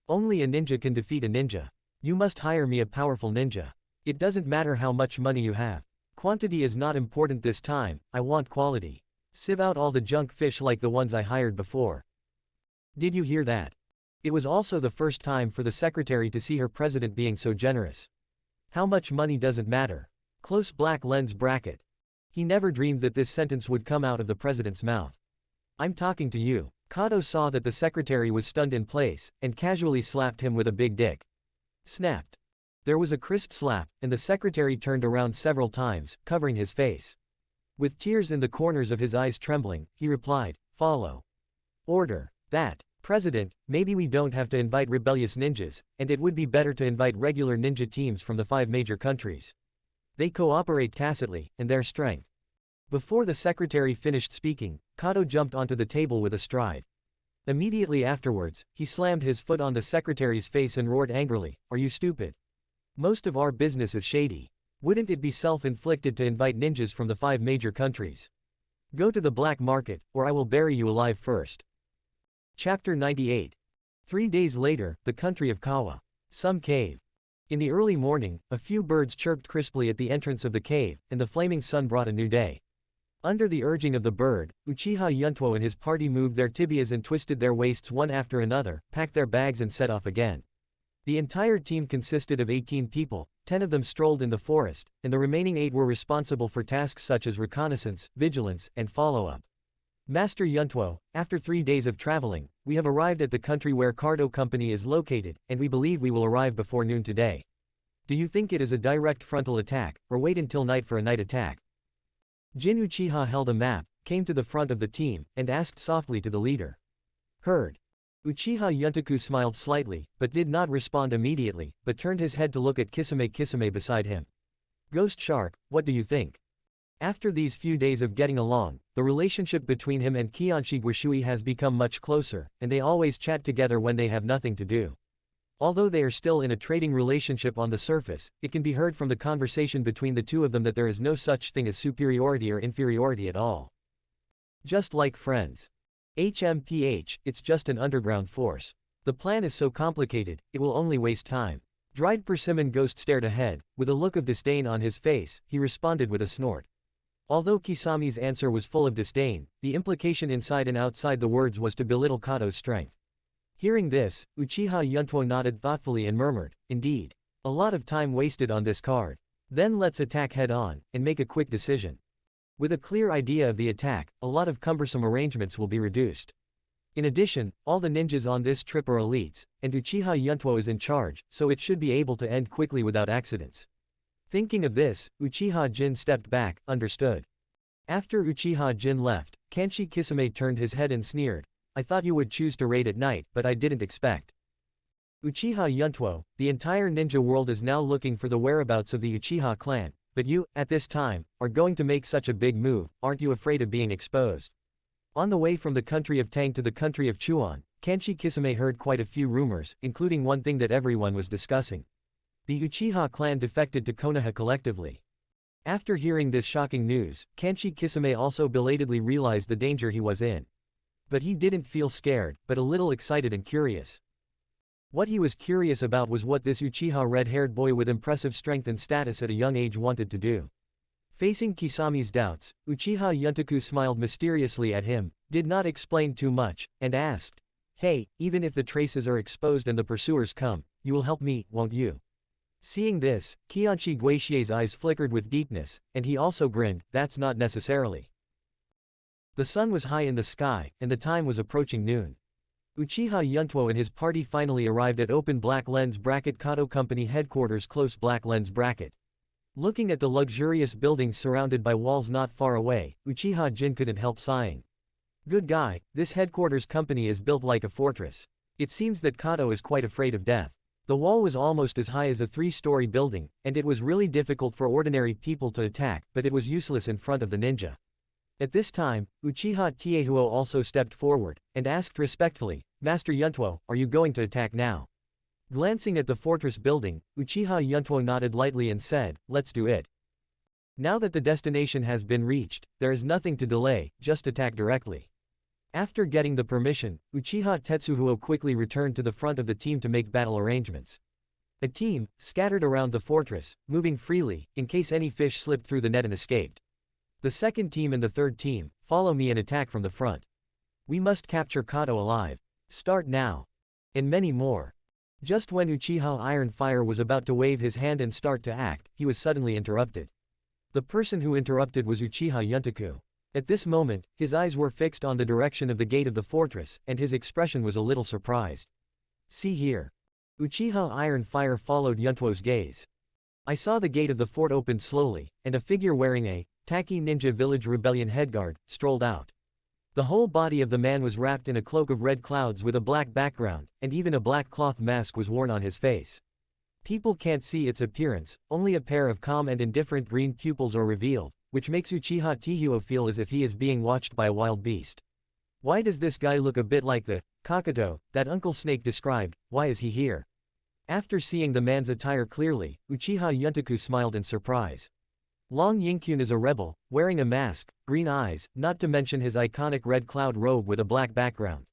Speaker 2: Only a ninja can defeat a ninja. You must hire me a powerful ninja. It doesn't matter how much money you have. Quantity is not important this time, I want quality. Sieve out all the junk fish like the ones I hired before. Did you hear that? It was also the first time for the secretary to see her president being so generous. How much money doesn't matter. Close black lens bracket. He never dreamed that this sentence would come out of the president's mouth. I'm talking to you. Kato saw that the secretary was stunned in place, and casually slapped him with a big dick. Snapped. There was a crisp slap, and the secretary turned around several times, covering his face. With tears in the corners of his eyes trembling, he replied, follow. Order. That. President, maybe we don't have to invite rebellious ninjas, and it would be better to invite regular ninja teams from the 5 major countries. They cooperate tacitly, in their strength. Before the secretary finished speaking, Kato jumped onto the table with a stride. Immediately afterwards, he slammed his foot on the secretary's face and roared angrily, "Are you stupid? Most of our business is shady. Wouldn't it be self-inflicted to invite ninjas from the 5 major countries? Go to the black market, or I will bury you alive first." Chapter 98. 3 days later, the country of Kawa. Some cave. In the early morning, a few birds chirped crisply at the entrance of the cave, and the flaming sun brought a new day. Under the urging of the bird, Uchiha Yuntuo and his party moved their tibias and twisted their waists one after another, packed their bags and set off again. The entire team consisted of 18 people, 10 of them strolled in the forest, and the remaining 8 were responsible for tasks such as reconnaissance, vigilance, and follow-up. "Master Yuntuo, after 3 days of traveling, we have arrived at the country where Cardo Company is located, and we believe we will arrive before noon today. Do you think it is a direct frontal attack, or wait until night for a night attack?" Jin Uchiha held a map, came to the front of the team, and asked softly to the leader. "Heard." Uchiha Yuntoku smiled slightly, but did not respond immediately, but turned his head to look at Kisame beside him. "Ghost Shark, what do you think?" After these few days of getting along, the relationship between him and Kianshi Guishui has become much closer, and they always chat together when they have nothing to do. Although they are still in a trading relationship on the surface, it can be heard from the conversation between the two of them that there is no such thing as superiority or inferiority at all. Just like friends. HMPH, it's just an underground force. The plan is so complicated, it will only waste time. Dried persimmon Ghost stared ahead, with a look of disdain on his face, he responded with a snort. Although Kisami's answer was full of disdain, the implication inside and outside the words was to belittle Kato's strength. Hearing this, Uchiha Yuntuo nodded thoughtfully and murmured, "Indeed. A lot of time wasted on this card. Then let's attack head-on, and make a quick decision." With a clear idea of the attack, a lot of cumbersome arrangements will be reduced. In addition, all the ninjas on this trip are elites, and Uchiha Yuntuo is in charge, so it should be able to end quickly without accidents. Thinking of this, Uchiha Jin stepped back, understood. After Uchiha Jin left, Kanshi Kisame turned his head and sneered, "I thought you would choose to raid at night, but I didn't expect." Uchiha Yuntuo, the entire ninja world is now looking for the whereabouts of the Uchiha clan, but you, at this time, are going to make such a big move, aren't you afraid of being exposed? On the way from the country of Tang to the country of Chuan, Kanshi Kisame heard quite a few rumors, including one thing that everyone was discussing. The Uchiha clan defected to Konoha collectively. After hearing this shocking news, Kanshi Kisame also belatedly realized the danger he was in. But he didn't feel scared, but a little excited and curious. What he was curious about was what this Uchiha red-haired boy with impressive strength and status at a young age wanted to do. Facing Kisami's doubts, Uchiha Yuntoku smiled mysteriously at him, did not explain too much, and asked, "Hey, even if the traces are exposed and the pursuers come, you will help me, won't you?" Seeing this, Kianshi Guishie's eyes flickered with deepness, and he also grinned, "That's not necessarily." The sun was high in the sky, and the time was approaching noon. Uchiha Yuntuo and his party finally arrived at Open Black Lens Bracket Kato Company headquarters close Black Lens Bracket. Looking at the luxurious buildings surrounded by walls not far away, Uchiha Jin couldn't help sighing. Good guy, this headquarters company is built like a fortress. It seems that Kato is quite afraid of death. The wall was almost as high as a 3-story building, and it was really difficult for ordinary people to attack, but it was useless in front of the ninja. At this time, Uchiha Tiehuo also stepped forward, and asked respectfully, "Master Yuntuo, are you going to attack now?" Glancing at the fortress building, Uchiha Yuntuo nodded lightly and said, "Let's do it. Now that the destination has been reached, there is nothing to delay, just attack directly." After getting the permission, Uchiha Tetsuhuo quickly returned to the front of the team to make battle arrangements. A team, scattered around the fortress, moving freely, in case any fish slipped through the net and escaped. The second team and the third team, follow me and attack from the front. We must capture Kato alive. Start now. And many more. Just when Uchiha Iron Fire was about to wave his hand and start to act, he was suddenly interrupted. The person who interrupted was Uchiha Yuntoku. At this moment, his eyes were fixed on the direction of the gate of the fortress, and his expression was a little surprised. "See here." Uchiha Iron Fire followed Yuntuo's gaze. "I saw the gate of the fort opened slowly, and a figure wearing a Taki Ninja Village Rebellion headguard strolled out. The whole body of the man was wrapped in a cloak of red clouds with a black background, and even a black cloth mask was worn on his face. People can't see its appearance, only a pair of calm and indifferent green pupils are revealed, which makes Uchiha Yuntuo feel as if he is being watched by a wild beast. Why does this guy look a bit like the Kakato that Uncle Snake described? Why is he here? After seeing the man's attire clearly, Uchiha Yuntuo smiled in surprise. Long Yinkyun is a rebel, wearing a mask, green eyes, not to mention his iconic red cloud robe with a black background.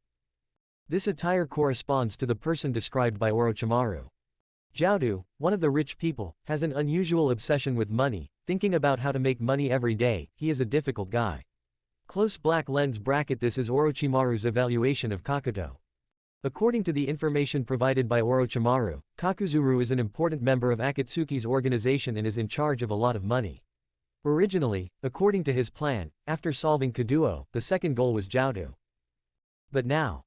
Speaker 2: This attire corresponds to the person described by Orochimaru. Jiaodu, one of the rich people, has an unusual obsession with money, thinking about how to make money every day. He is a difficult guy. Close black lens bracket. This is Orochimaru's evaluation of Kakato. According to the information provided by Orochimaru, Kakuzuru is an important member of Akatsuki's organization and is in charge of a lot of money. Originally, according to his plan, after solving Kaduo, the second goal was Jiaodu. But now,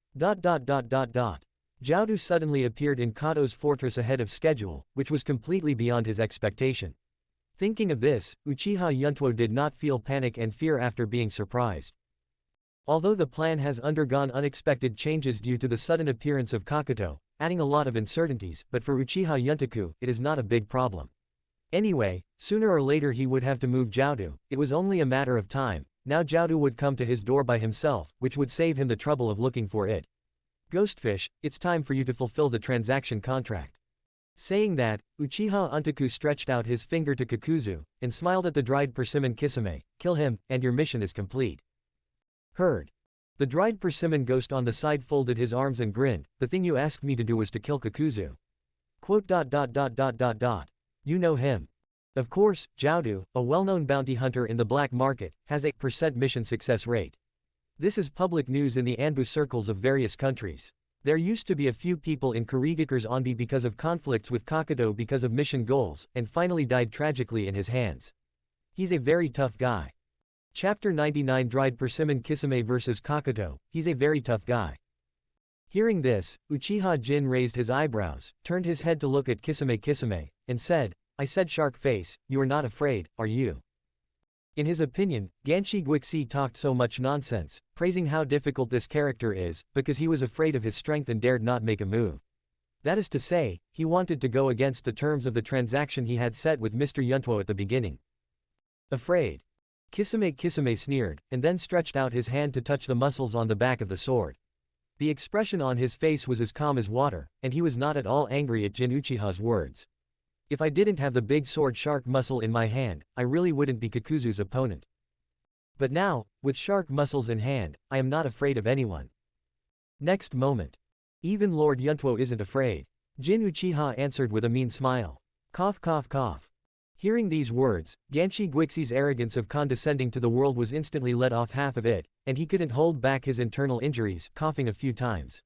Speaker 2: Jiaodu suddenly appeared in Kato's fortress ahead of schedule, which was completely beyond his expectation. Thinking of this, Uchiha Yuntuo did not feel panic and fear after being surprised. Although the plan has undergone unexpected changes due to the sudden appearance of Kakato, adding a lot of uncertainties, but for Uchiha Yuntuo, it is not a big problem. Anyway, sooner or later he would have to move Jiaodu. It was only a matter of time. Now Jiaodu would come to his door by himself, which would save him the trouble of looking for it. Ghostfish, it's time for you to fulfill the transaction contract. Saying that, Uchiha Yuntuo stretched out his finger to Kakuzu, and smiled at the dried persimmon Kisame. Kill him, and your mission is complete. Heard. The dried persimmon ghost on the side folded his arms and grinned. The thing you asked me to do was to kill Kakuzu. Quote. You know him. Of course, Jiaodu, a well-known bounty hunter in the black market, has a % mission success rate. This is public news in the Anbu circles of various countries. There used to be a few people in Kurigakure's Onbi because of conflicts with Kakato because of mission goals, and finally died tragically in his hands. He's a very tough guy. Chapter 99 Dried Persimmon Kisame vs Kakato, he's a very tough guy. Hearing this, Uchiha Jin raised his eyebrows, turned his head to look at Kisame, and said, I said shark face, you are not afraid, are you? In his opinion, Ganshi Guixi talked so much nonsense, praising how difficult this character is, because he was afraid of his strength and dared not make a move. That is to say, he wanted to go against the terms of the transaction he had set with Mr. Yuntuo at the beginning. Afraid. Kisame sneered, and then stretched out his hand to touch the muscles on the back of the sword. The expression on his face was as calm as water, and he was not at all angry at Jin Uchiha's words. If I didn't have the big sword shark muscle in my hand, I really wouldn't be Kakuzu's opponent. But now, with shark muscles in hand, I am not afraid of anyone. Next moment. Even Lord Yuntuo isn't afraid. Jin Uchiha answered with a mean smile. Cough. Hearing these words, Ganshi Guixi's arrogance of condescending to the world was instantly let off half of it, and he couldn't hold back his internal injuries, coughing a few times.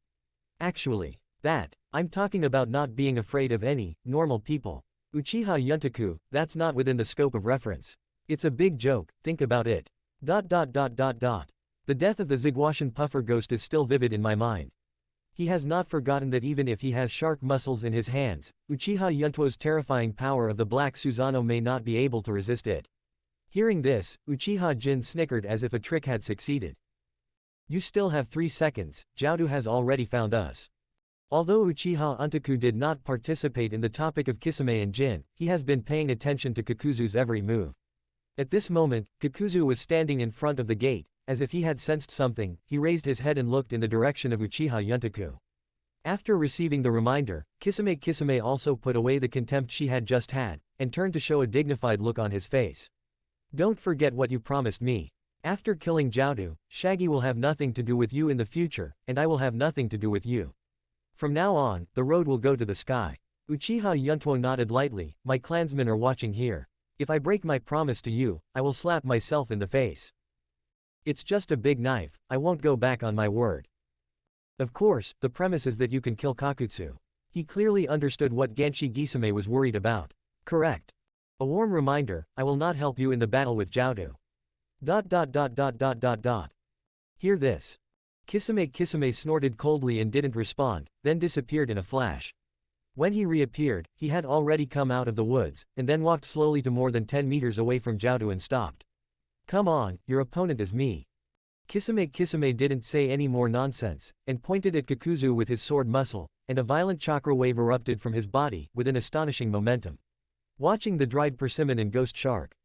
Speaker 2: Actually, I'm talking about not being afraid of any normal people. Uchiha Yuntuo, that's not within the scope of reference. It's a big joke, think about it. The death of the Ziguashan puffer ghost is still vivid in my mind. He has not forgotten that even if he has shark muscles in his hands, Uchiha Yuntuo's terrifying power of the Black Susanoo may not be able to resist it. Hearing this, Uchiha Jin snickered as if a trick had succeeded. You still have 3 seconds, Jiaodu has already found us. Although Uchiha Yuntuo did not participate in the topic of Kisame and Jin, he has been paying attention to Kakuzu's every move. At this moment, Kakuzu was standing in front of the gate. As if he had sensed something, he raised his head and looked in the direction of Uchiha Yuntuo. After receiving the reminder, Kisame also put away the contempt she had just had, and turned to show a dignified look on his face. Don't forget what you promised me. After killing Jiaodu, Shaggy will have nothing to do with you in the future, and I will have nothing to do with you. From now on, the road will go to the sky. Uchiha Yuntuo nodded lightly, my clansmen are watching here. If I break my promise to you, I will slap myself in the face. It's just a big knife, I won't go back on my word. Of course, the premise is that you can kill Kakutsu. He clearly understood what Ganshi Gisame was worried about. Correct. A warm reminder, I will not help you in the battle with Jiaodu. Hear this. Kisame snorted coldly and didn't respond, then disappeared in a flash. When he reappeared, he had already come out of the woods, and then walked slowly to more than 10 meters away from Jiaodu and stopped. Come on, your opponent is me. Kisame didn't say any more nonsense, and pointed at Kakuzu with his sword muscle. and a violent chakra wave erupted from his body, with an astonishing momentum. Watching the dried persimmon and ghost shark,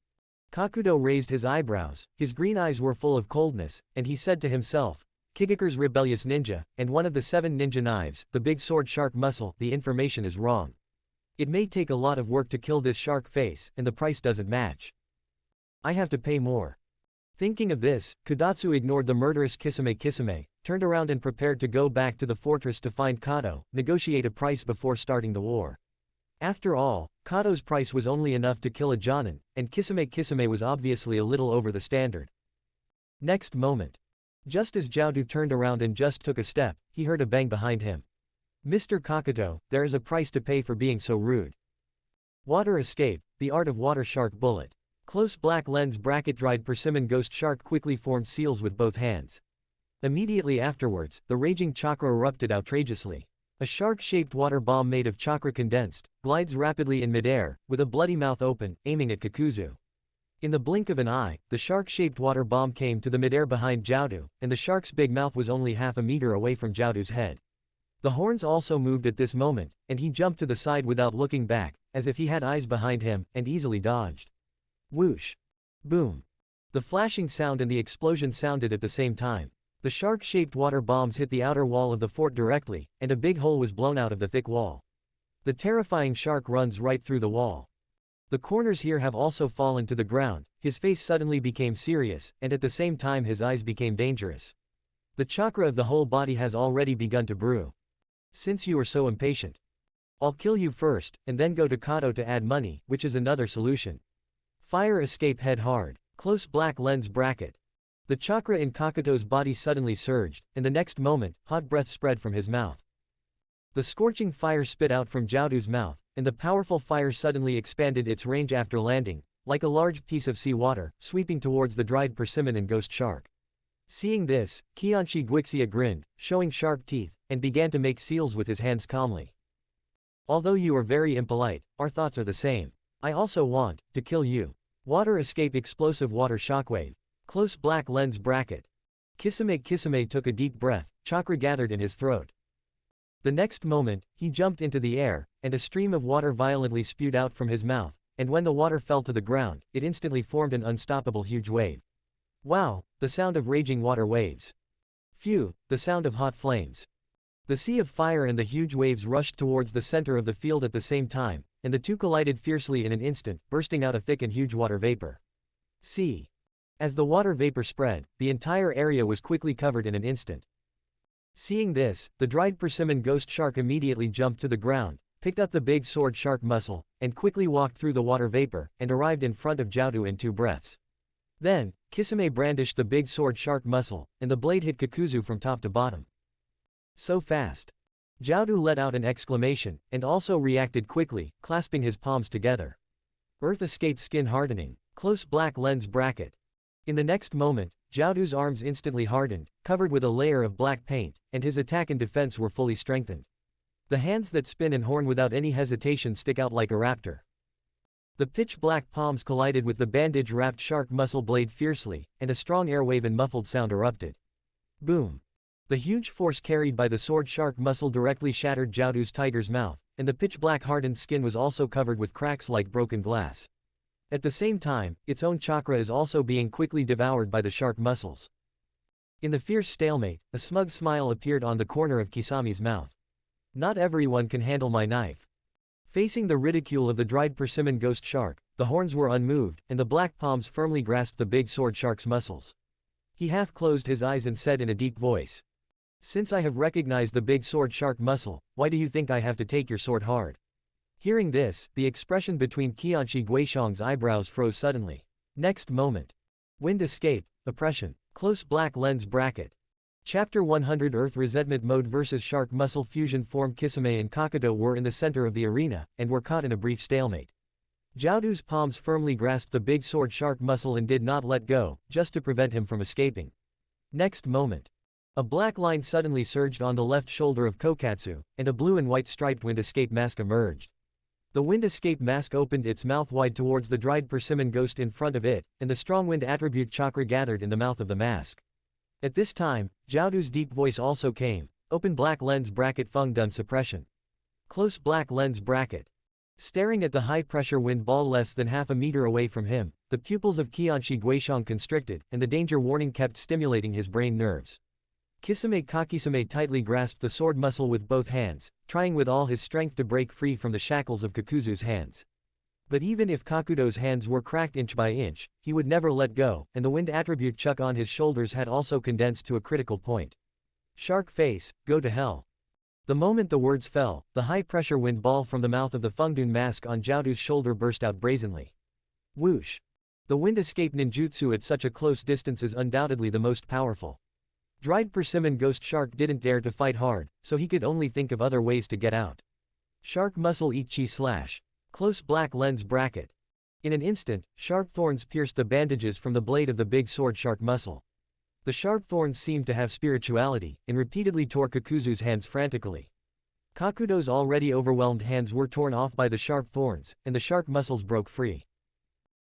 Speaker 2: Kakudo raised his eyebrows, his green eyes were full of coldness, and he said to himself, Kigakure's rebellious ninja, and one of the 7 ninja knives, the big sword shark muscle, the information is wrong. It may take a lot of work to kill this shark face, and the price doesn't match. I have to pay more. Thinking of this, Kudatsu ignored the murderous Kisame, turned around and prepared to go back to the fortress to find Kato, negotiate a price before starting the war. After all, Kato's price was only enough to kill a Jonin, and Kisame was obviously a little over the standard. Next moment. Just as Jiaodu turned around and just took a step, he heard a bang behind him. Mr. Kakuto, there is a price to pay for being so rude. Water escape, the art of water shark bullet. Close black lens bracket dried persimmon ghost shark quickly formed seals with both hands. Immediately afterwards, the raging chakra erupted outrageously. A shark-shaped water bomb made of chakra condensed, glides rapidly in midair, with a bloody mouth open, aiming at Kakuzu. In the blink of an eye, the shark-shaped water bomb came to the midair behind Jiaodu, and the shark's big mouth was only half a meter away from Jiaodu's head. The horns also moved at this moment, and he jumped to the side without looking back, as if he had eyes behind him, and easily dodged. Whoosh! Boom! The flashing sound and the explosion sounded at the same time. The shark-shaped water bombs hit the outer wall of the fort directly, and a big hole was blown out of the thick wall. The terrifying shark runs right through the wall. The corners here have also fallen to the ground, his face suddenly became serious, and at the same time his eyes became dangerous. The chakra of the whole body has already begun to brew. Since you are so impatient, I'll kill you first, and then go to Kato to add money, which is another solution. Fire escape head hard, close black lens bracket. The chakra in Kakuto's body suddenly surged, and the next moment, hot breath spread from his mouth. The scorching fire spit out from Jiaodu's mouth, and the powerful fire suddenly expanded its range after landing, like a large piece of seawater, sweeping towards the dried persimmon and ghost shark. Seeing this, Qianshi Guixia grinned, showing sharp teeth, and began to make seals with his hands calmly. Although you are very impolite, our thoughts are the same. I also want to kill you. Water escape explosive water shockwave. Close black lens bracket. Kisame took a deep breath, chakra gathered in his throat. The next moment, he jumped into the air, and a stream of water violently spewed out from his mouth, and when the water fell to the ground, it instantly formed an unstoppable huge wave. Wow, the sound of raging water waves. Phew, the sound of hot flames. The sea of fire and the huge waves rushed towards the center of the field at the same time, and the two collided fiercely in an instant, bursting out a thick and huge water vapor. See. As the water vapor spread, the entire area was quickly covered in an instant. Seeing this, the dried persimmon ghost shark immediately jumped to the ground, picked up the big sword shark muscle, and quickly walked through the water vapor, and arrived in front of Jiaodu in 2 breaths. Then, Kisame brandished the big sword shark muscle, and the blade hit Kakuzu from top to bottom. So fast. Jiaodu let out an exclamation, and also reacted quickly, clasping his palms together. Earth escape skin hardening. Close black lens bracket. In the next moment, Jiaodu's arms instantly hardened, covered with a layer of black paint, and his attack and defense were fully strengthened. The hands that spin and horn without any hesitation stick out like a raptor. The pitch-black palms collided with the bandage-wrapped shark muscle blade fiercely, and a strong airwave and muffled sound erupted. Boom! The huge force carried by the sword shark muscle directly shattered Jiaodu's tiger's mouth, and the pitch-black hardened skin was also covered with cracks like broken glass. At the same time, its own chakra is also being quickly devoured by the shark muscles. In the fierce stalemate, a smug smile appeared on the corner of Kisame's mouth. Not everyone can handle my knife. Facing the ridicule of the dried persimmon ghost shark, the horns were unmoved, and the black palms firmly grasped the big sword shark's muscles. He half closed his eyes and said in a deep voice, "Since I have recognized the big sword shark muscle, why do you think I have to take your sword hard?" Hearing this, the expression between Qianshi Guishang's eyebrows froze suddenly. Next moment. Wind escape, oppression. Close black lens bracket. Chapter 100 Earth Resentment Mode vs Shark Muscle Fusion Form. Kisame and Kakudo were in the center of the arena, and were caught in a brief stalemate. Jiaodu's palms firmly grasped the big sword shark muscle and did not let go, just to prevent him from escaping. Next moment. A black line suddenly surged on the left shoulder of Kokatsu, and a blue and white striped wind escape mask emerged. The wind escape mask opened its mouth wide towards the dried persimmon ghost in front of it, and the strong wind attribute chakra gathered in the mouth of the mask. At this time, Jiaodu's deep voice also came, Open black lens bracket Feng Dun suppression. Close black lens bracket. Staring at the high-pressure wind ball less than half a meter away from him, the pupils of Qianshi Guishang constricted, and the danger warning kept stimulating his brain nerves. Kisame Kakisame tightly grasped the sword muscle with both hands, trying with all his strength to break free from the shackles of Kakuzu's hands. But even if Kakudo's hands were cracked inch by inch, he would never let go, and the wind attribute chuck on his shoulders had also condensed to a critical point. Shark face, go to hell. The moment the words fell, the high-pressure wind ball from the mouth of the Fengdun mask on Jiaodu's shoulder burst out brazenly. Whoosh! The wind escape ninjutsu at such a close distance is undoubtedly the most powerful. Dried persimmon ghost shark didn't dare to fight hard, so he could only think of other ways to get out. Shark muscle eat chi slash. Close black lens bracket. In an instant, sharp thorns pierced the bandages from the blade of the big sword shark muscle. The sharp thorns seemed to have spirituality, and repeatedly tore Kakuzu's hands frantically. Kakudo's already overwhelmed hands were torn off by the sharp thorns, and the shark muscles broke free.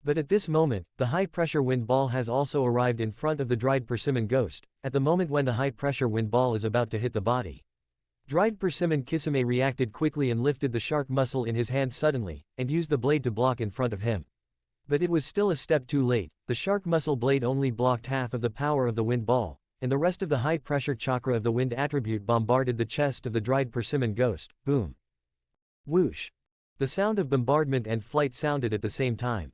Speaker 2: But at this moment, the high-pressure wind ball has also arrived in front of the dried persimmon ghost, at the moment when the high-pressure wind ball is about to hit the body. Dried persimmon Kisame reacted quickly and lifted the shark muscle in his hand suddenly, and used the blade to block in front of him. But it was still a step too late. The shark muscle blade only blocked half of the power of the wind ball, and the rest of the high-pressure chakra of the wind attribute bombarded the chest of the dried persimmon ghost. Boom! Whoosh! The sound of bombardment and flight sounded at the same time.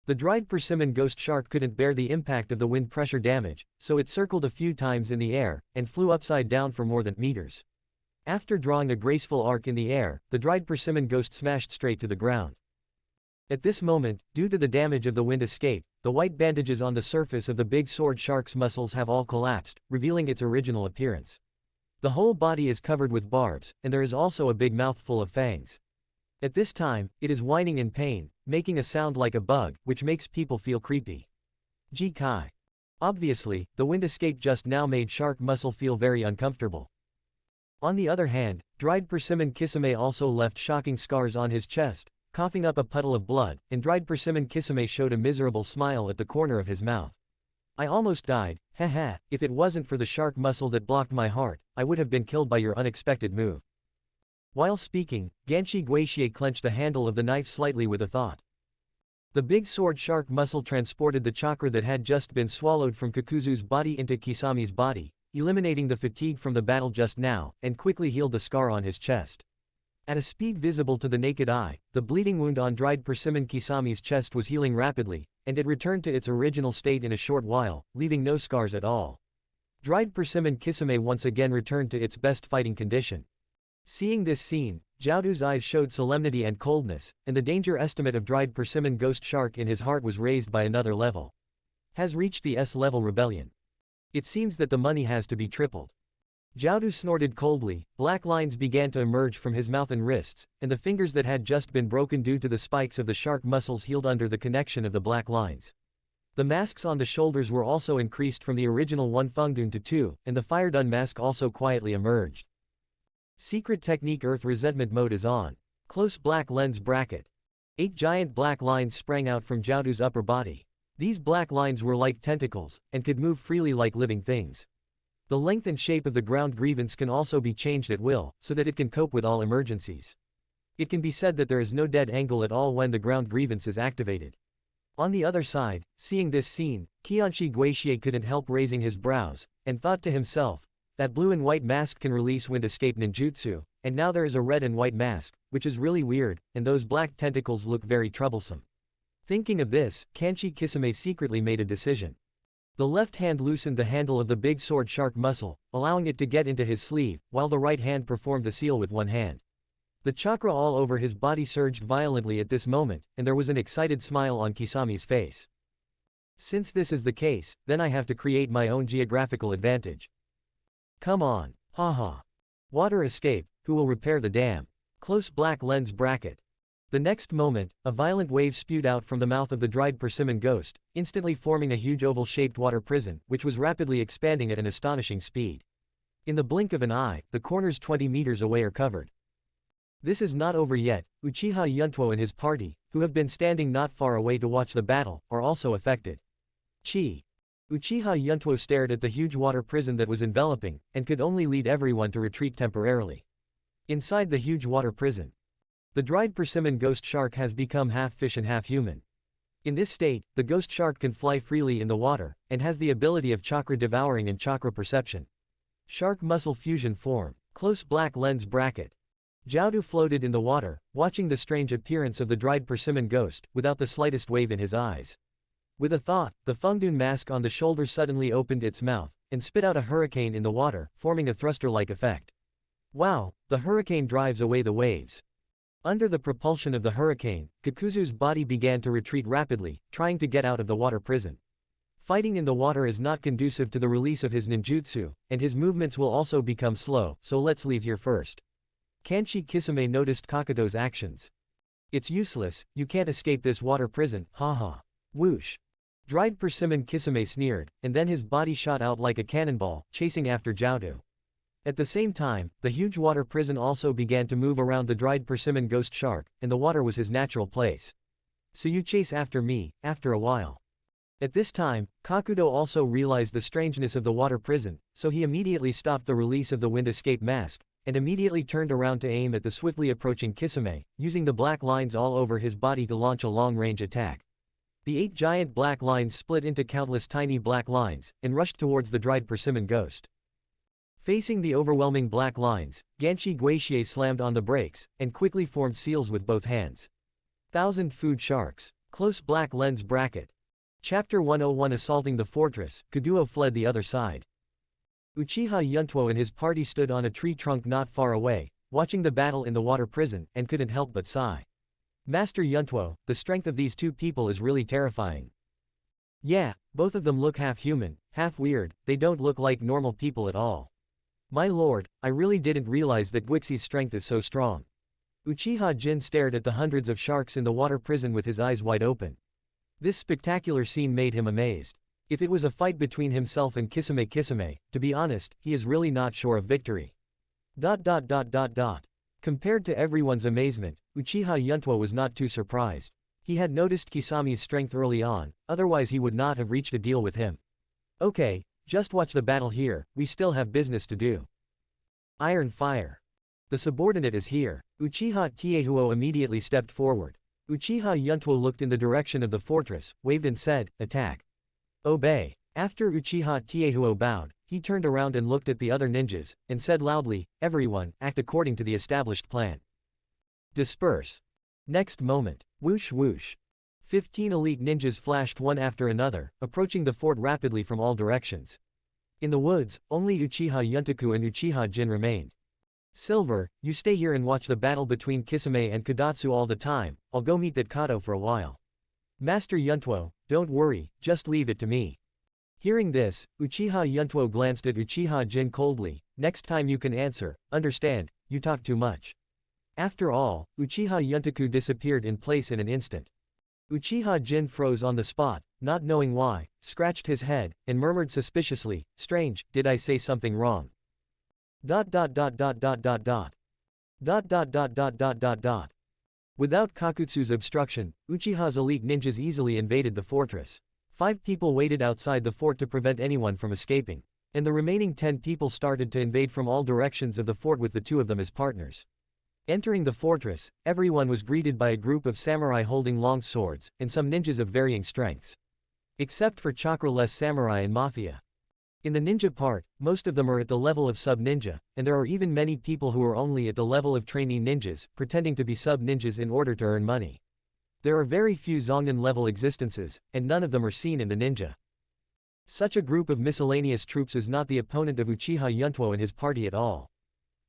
Speaker 2: The dried persimmon ghost shark couldn't bear the impact of the wind pressure damage, so it circled a few times in the air, and flew upside down for more than meters. After drawing a graceful arc in the air, the dried persimmon ghost smashed straight to the ground. At this moment, due to the damage of the wind escape, the white bandages on the surface of the big sword shark's muscles have all collapsed, revealing its original appearance. The whole body is covered with barbs, and there is also a big mouth full of fangs. At this time, it is whining in pain, making a sound like a bug, which makes people feel creepy. Ji Kai. Obviously, the wind escape just now made shark muscle feel very uncomfortable. On the other hand, dried persimmon Kisame also left shocking scars on his chest, coughing up a puddle of blood, and dried persimmon Kisame showed a miserable smile at the corner of his mouth. I almost died, haha, if it wasn't for the shark muscle that blocked my heart, I would have been killed by your unexpected move. While speaking, Ganshi Guixie clenched the handle of the knife slightly with a thought. The big sword shark muscle transported the chakra that had just been swallowed from Kakuzu's body into Kisami's body, eliminating the fatigue from the battle just now, and quickly healed the scar on his chest. At a speed visible to the naked eye, the bleeding wound on dried persimmon Kisami's chest was healing rapidly, and it returned to its original state in a short while, leaving no scars at all. Dried persimmon Kisame once again returned to its best fighting condition. Seeing this scene, Jiaodu's eyes showed solemnity and coldness, and the danger estimate of dried persimmon ghost shark in his heart was raised by another level. Has reached the S-level rebellion. It seems that the money has to be tripled. Jiaodu snorted coldly, black lines began to emerge from his mouth and wrists, and the fingers that had just been broken due to the spikes of the shark muscles healed under the connection of the black lines. The masks on the shoulders were also increased from the original 1 Fengdun to 2, and the fire dun mask also quietly emerged. Secret technique Earth resentment mode is on. Close black lens bracket. 8 giant black lines sprang out from Jiaodu's upper body. These black lines were like tentacles, and could move freely like living things. The length and shape of the ground grievance can also be changed at will, so that it can cope with all emergencies. It can be said that there is no dead angle at all when the ground grievance is activated. On the other side, seeing this scene, Qianshi Guixie couldn't help raising his brows, and thought to himself, that blue and white mask can release wind escape ninjutsu, and now there is a red and white mask, which is really weird, and those black tentacles look very troublesome. Thinking of this, Kanshi Kisame secretly made a decision. The left hand loosened the handle of the big sword shark muscle, allowing it to get into his sleeve, while the right hand performed the seal with one hand. The chakra all over his body surged violently at this moment, and there was an excited smile on Kisami's face. Since this is the case, then I have to create my own geographical advantage. Come on, haha. Water escape, who will repair the dam? Close black lens bracket. The next moment, a violent wave spewed out from the mouth of the dried persimmon ghost, instantly forming a huge oval-shaped water prison, which was rapidly expanding at an astonishing speed. In the blink of an eye, the corners 20 meters away are covered. This is not over yet. Uchiha Yuntuo and his party, who have been standing not far away to watch the battle, are also affected. Chi. Uchiha Yuntuo stared at the huge water prison that was enveloping, and could only lead everyone to retreat temporarily. Inside the huge water prison, the dried persimmon ghost shark has become half fish and half human. In this state, the ghost shark can fly freely in the water, and has the ability of chakra devouring and chakra perception. Shark muscle fusion form. Close black lens bracket. Jiaodu floated in the water, watching the strange appearance of the dried persimmon ghost, without the slightest wave in his eyes. With a thought, the Fengdun mask on the shoulder suddenly opened its mouth, and spit out a hurricane in the water, forming a thruster-like effect. Wow, the hurricane drives away the waves. Under the propulsion of the hurricane, Kakuzu's body began to retreat rapidly, trying to get out of the water prison. Fighting in the water is not conducive to the release of his ninjutsu, and his movements will also become slow, so let's leave here first. Kanshi Kisame noticed Kakuto's actions. It's useless, you can't escape this water prison, haha. Whoosh. Dried persimmon Kisame sneered, and then his body shot out like a cannonball, chasing after Jiaodu. At the same time, the huge water prison also began to move around the dried persimmon ghost shark, and the water was his natural place. So you chase after me, after a while. At this time, Kakuto also realized the strangeness of the water prison, so he immediately stopped the release of the wind escape mask, and immediately turned around to aim at the swiftly approaching Kisame, using the black lines all over his body to launch a long-range attack. The 8 giant black lines split into countless tiny black lines, and rushed towards the dried persimmon ghost. Facing the overwhelming black lines, Ganshi Guixie slammed on the brakes, and quickly formed seals with both hands. 1,000 food sharks. Close black lens bracket. Chapter 101 Assaulting the Fortress, Kaduo fled the other side. Uchiha Yuntuo and his party stood on a tree trunk not far away, watching the battle in the water prison, and couldn't help but sigh. Master Yuntuo, the strength of these two people is really terrifying. Yeah, both of them look half human, half weird, they don't look like normal people at all. My lord, I really didn't realize that Guixie's strength is so strong. Uchiha Jin stared at the hundreds of sharks in the water prison with his eyes wide open. This spectacular scene made him amazed. If it was a fight between himself and Kisame, to be honest, he is really not sure of victory. Compared to everyone's amazement, Uchiha Yuntuo was not too surprised. He had noticed Kisami's strength early on, otherwise he would not have reached a deal with him. Okay, just watch the battle here, we still have business to do. Iron Fire. The subordinate is here. Uchiha Tiehuo immediately stepped forward. Uchiha Yuntuo looked in the direction of the fortress, waved and said, attack. Obey. After Uchiha Tiehuo bowed, he turned around and looked at the other ninjas, and said loudly, everyone, act according to the established plan. Disperse. Next moment. Whoosh whoosh. 15 elite ninjas flashed one after another, approaching the fort rapidly from all directions. In the woods, only Uchiha Yuntaku and Uchiha Jin remained. Silver, you stay here and watch the battle between Kisame and Kadatsu all the time, I'll go meet that Kato for a while. Master Yuntuo, don't worry, just leave it to me. Hearing this, Uchiha Yuntuo glanced at Uchiha Jin coldly, next time you can answer, understand, you talk too much. After all, Uchiha Yuntaku disappeared in place in an instant. Uchiha Jin froze on the spot, not knowing why, scratched his head, and murmured suspiciously, strange, did I say something wrong? Without Kakutsu's obstruction, Uchiha's elite ninjas easily invaded the fortress. 5 people waited outside the fort to prevent anyone from escaping, and the remaining 10 people started to invade from all directions of the fort with the 2 of them as partners. Entering the fortress, everyone was greeted by a group of samurai holding long swords, and some ninjas of varying strengths. Except for chakra-less samurai and mafia. In the ninja part, most of them are at the level of sub-ninja, and there are even many people who are only at the level of trainee ninjas, pretending to be sub-ninjas in order to earn money. There are very few Zongan-level existences, and none of them are seen in the ninja. Such a group of miscellaneous troops is not the opponent of Uchiha Yuntuo and his party at all.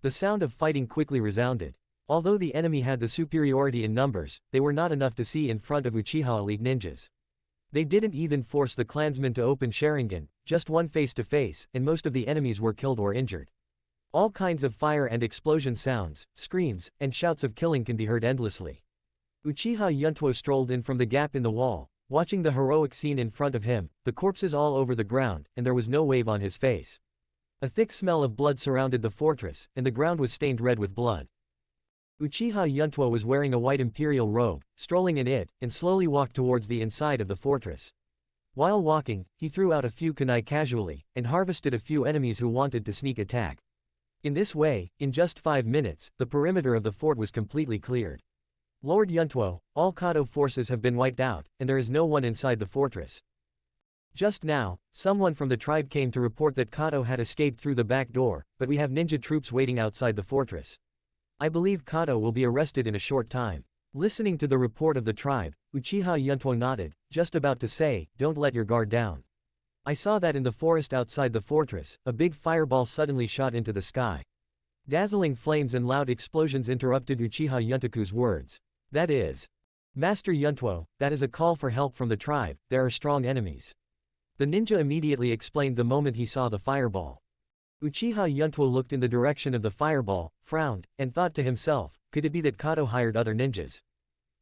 Speaker 2: The sound of fighting quickly resounded. Although the enemy had the superiority in numbers, they were not enough to see in front of Uchiha elite ninjas. They didn't even force the clansmen to open Sharingan, just one face-to-face, and most of the enemies were killed or injured. All kinds of fire and explosion sounds, screams, and shouts of killing can be heard endlessly. Uchiha Yuntuo strolled in from the gap in the wall, watching the heroic scene in front of him, the corpses all over the ground, and there was no wave on his face. A thick smell of blood surrounded the fortress, and the ground was stained red with blood. Uchiha Yuntuo was wearing a white imperial robe, strolling in it, and slowly walked towards the inside of the fortress. While walking, he threw out a few kunai casually, and harvested a few enemies who wanted to sneak attack. In this way, in just 5 minutes, the perimeter of the fort was completely cleared. Lord Yuntuo, all Kato forces have been wiped out, and there is no one inside the fortress. Just now, someone from the tribe came to report that Kato had escaped through the back door, but we have ninja troops waiting outside the fortress. I believe Kato will be arrested in a short time. Listening to the report of the tribe, Uchiha Yuntuo nodded, just about to say, don't let your guard down. I saw that in the forest outside the fortress, a big fireball suddenly shot into the sky. Dazzling flames and loud explosions interrupted Uchiha Yuntoku's words. That is, Master Yuntuo, that is a call for help from the tribe, there are strong enemies. The ninja immediately explained the moment he saw the fireball. Uchiha Yuntuo looked in the direction of the fireball, frowned, and thought to himself, could it be that Kato hired other ninjas?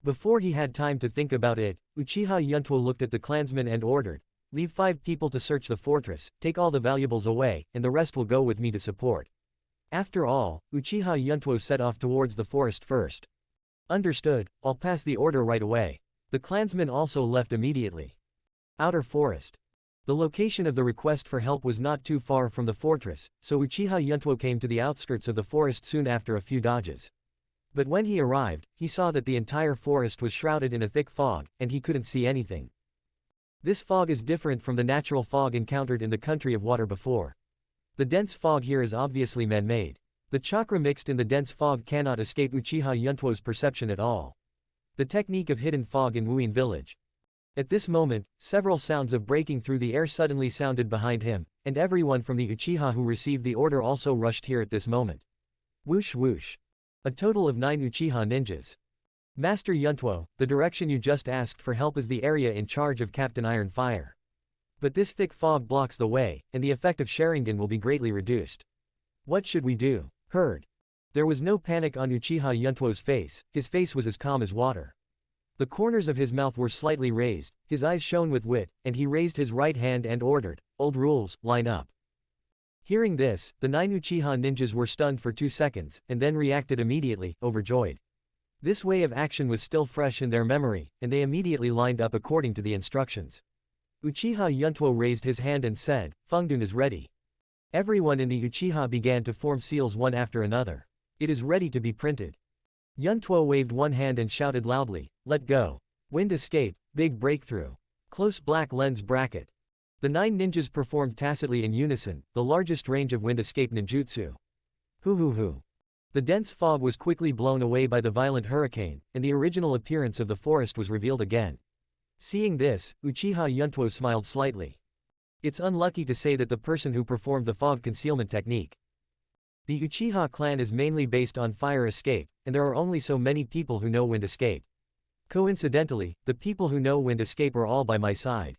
Speaker 2: Before he had time to think about it, Uchiha Yuntuo looked at the clansmen and ordered, leave 5 people to search the fortress, take all the valuables away, and the rest will go with me to support. After all, Uchiha Yuntuo set off towards the forest first. Understood, I'll pass the order right away. The clansmen also left immediately. Outer forest. The location of the request for help was not too far from the fortress, so Uchiha Yuntuo came to the outskirts of the forest soon after a few dodges. But when he arrived, he saw that the entire forest was shrouded in a thick fog, and he couldn't see anything. This fog is different from the natural fog encountered in the country of water before. The dense fog here is obviously man-made. The chakra mixed in the dense fog cannot escape Uchiha Yuntuo's perception at all. The technique of hidden fog in Wuyin village. At this moment, several sounds of breaking through the air suddenly sounded behind him, and everyone from the Uchiha who received the order also rushed here at this moment. Whoosh whoosh. A total of 9 Uchiha ninjas. Master Yuntuo, the direction you just asked for help is the area in charge of Captain Iron Fire. But this thick fog blocks the way, and the effect of Sharingan will be greatly reduced. What should we do? Heard. There was no panic on Uchiha Yuntuo's face, his face was as calm as water. The corners of his mouth were slightly raised, his eyes shone with wit, and he raised his right hand and ordered, old rules, line up. Hearing this, the 9 Uchiha ninjas were stunned for 2 seconds, and then reacted immediately, overjoyed. This way of action was still fresh in their memory, and they immediately lined up according to the instructions. Uchiha Yuntuo raised his hand and said, Fengdun is ready. Everyone in the Uchiha began to form seals one after another. It is ready to be printed. Yuntuo waved one hand and shouted loudly, let go. Wind escape, big breakthrough. Close black lens bracket. The 9 ninjas performed tacitly in unison, the largest range of wind escape ninjutsu. Hoo. The dense fog was quickly blown away by the violent hurricane, and the original appearance of the forest was revealed again. Seeing this, Uchiha Yuntuo smiled slightly. It's unlucky to say that the person who performed the fog concealment technique. The Uchiha clan is mainly based on fire escape, and there are only so many people who know wind escape. Coincidentally, the people who know wind escape are all by my side.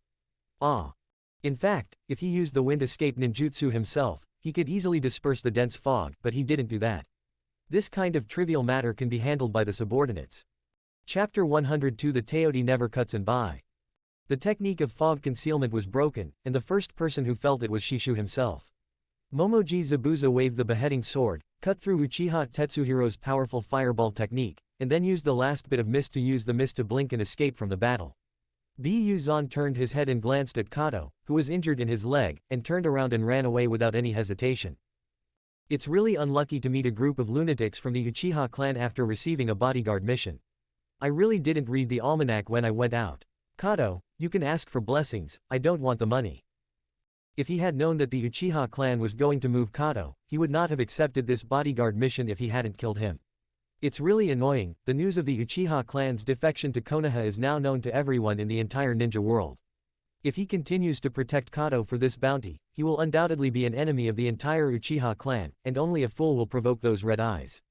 Speaker 2: In fact, if he used the wind escape ninjutsu himself, he could easily disperse the dense fog, but he didn't do that. This kind of trivial matter can be handled by the subordinates. Chapter 102 The Teoti never cuts and by. The technique of fog concealment was broken, and the first person who felt it was Shishu himself. Momoji Zabuza waved the beheading sword, cut through Uchiha Tetsuhiro's powerful fireball technique, and then used the last bit of mist to use the mist to blink and escape from the battle. Zan turned his head and glanced at Kato, who was injured in his leg, and turned around and ran away without any hesitation. It's really unlucky to meet a group of lunatics from the Uchiha clan after receiving a bodyguard mission. I really didn't read the almanac when I went out. Kato, you can ask for blessings, I don't want the money. If he had known that the Uchiha clan was going to move Kato, he would not have accepted this bodyguard mission if he hadn't killed him. It's really annoying, the news of the Uchiha clan's defection to Konoha is now known to everyone in the entire ninja world. If he continues to protect Kato for this bounty, he will undoubtedly be an enemy of the entire Uchiha clan, and only a fool will provoke those red eyes.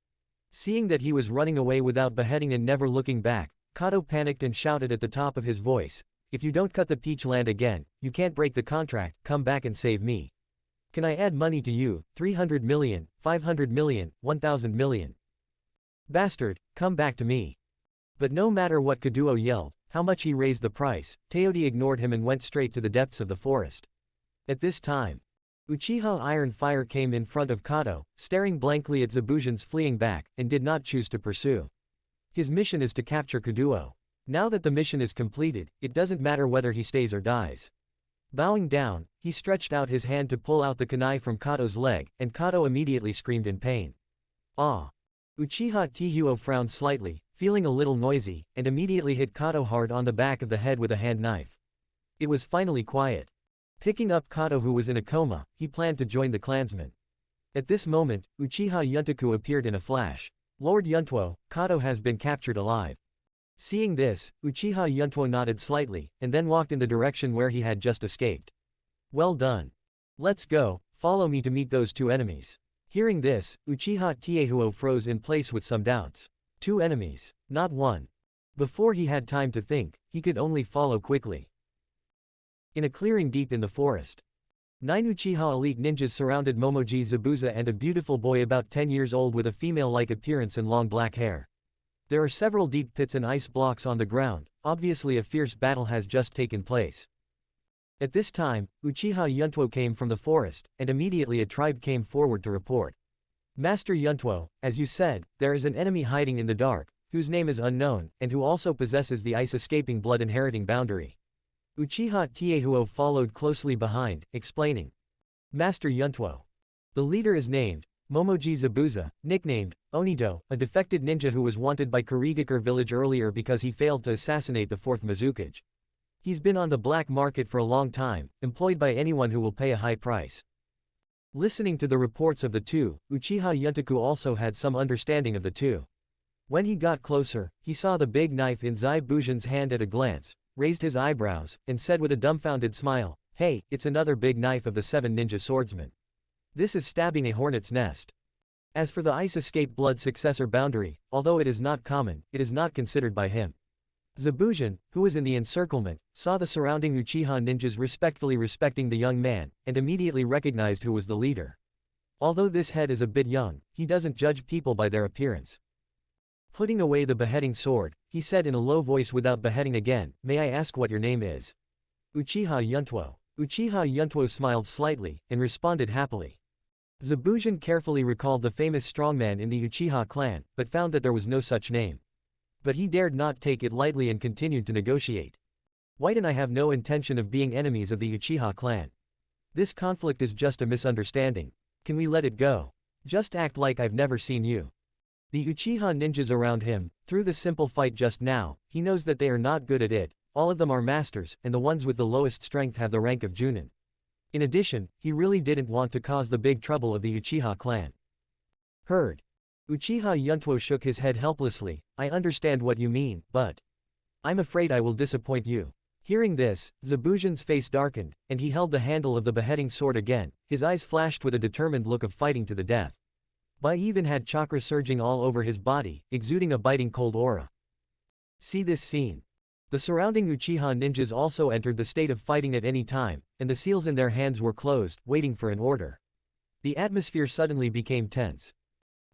Speaker 2: Seeing that he was running away without beheading and never looking back, Kato panicked and shouted at the top of his voice, if you don't cut the peach land again, you can't break the contract, come back and save me. Can I add money to you, 300 million, 500 million, 1000 million? Bastard, come back to me. But no matter what Kaduo yelled, how much he raised the price, Teoti ignored him and went straight to the depths of the forest. At this time, Uchiha Iron Fire came in front of Kato, staring blankly at Zabujan's fleeing back, and did not choose to pursue. His mission is to capture Kaduo. Now that the mission is completed, it doesn't matter whether he stays or dies. Bowing down, he stretched out his hand to pull out the kunai from Kato's leg, and Kato immediately screamed in pain. Ah! Uchiha Yuntuo frowned slightly, feeling a little noisy, and immediately hit Kato hard on the back of the head with a hand knife. It was finally quiet. Picking up Kato, who was in a coma, he planned to join the clansmen. At this moment, Uchiha Yuntuo appeared in a flash. Lord Yuntuo, Kato has been captured alive. Seeing this, Uchiha Yuntuo nodded slightly, and then walked in the direction where he had just escaped. Well done. Let's go, follow me to meet those two enemies. Hearing this, Uchiha Yuntuo froze in place with some doubts. Two enemies, not one. Before he had time to think, he could only follow quickly. In a clearing deep in the forest, 9 Uchiha elite ninjas surrounded Momoji Zabuza and a beautiful boy about 10 years old with a female-like appearance and long black hair. There are several deep pits and ice blocks on the ground, obviously a fierce battle has just taken place. At this time, Uchiha Yuntuo came from the forest, and immediately a tribe came forward to report. Master Yuntuo, as you said, there is an enemy hiding in the dark, whose name is unknown, and who also possesses the ice-escaping blood-inheriting boundary. Uchiha Yuntuo followed closely behind, explaining. Master Yuntuo. The leader is named Momoji Zabuza, nicknamed Onito, a defected ninja who was wanted by Kurigakure village earlier because he failed to assassinate the 4th Mizukage. He's been on the black market for a long time, employed by anyone who will pay a high price. Listening to the reports of the two, Uchiha Yuntuo also had some understanding of the two. When he got closer, he saw the big knife in Zai Bujin's hand at a glance, raised his eyebrows, and said with a dumbfounded smile, "Hey, it's another big knife of the 7 ninja swordsmen. This is stabbing a hornet's nest." As for the ice-escape blood successor boundary, although it is not common, it is not considered by him. Zabujin, who was in the encirclement, saw the surrounding Uchiha ninjas respectfully respecting the young man, and immediately recognized who was the leader. Although this head is a bit young, he doesn't judge people by their appearance. Putting away the beheading sword, he said in a low voice without beheading again, "May I ask what your name is?" Uchiha Yuntuo. Uchiha Yuntuo smiled slightly, and responded happily. Zabujin carefully recalled the famous strongman in the Uchiha clan, but found that there was no such name. But he dared not take it lightly and continued to negotiate. White and I have no intention of being enemies of the Uchiha clan. This conflict is just a misunderstanding. Can we let it go? Just act like I've never seen you. The Uchiha ninjas around him, through the simple fight just now, he knows that they are not good at it, all of them are masters, and the ones with the lowest strength have the rank of Junin. In addition, he really didn't want to cause the big trouble of the Uchiha clan. Heard. Uchiha Yuntuo shook his head helplessly. I understand what you mean, but I'm afraid I will disappoint you. Hearing this, Zabujin's face darkened, and he held the handle of the beheading sword again, his eyes flashed with a determined look of fighting to the death. Bai even had chakra surging all over his body, exuding a biting cold aura. See this scene. The surrounding Uchiha ninjas also entered the state of fighting at any time, and the seals in their hands were closed, waiting for an order. The atmosphere suddenly became tense.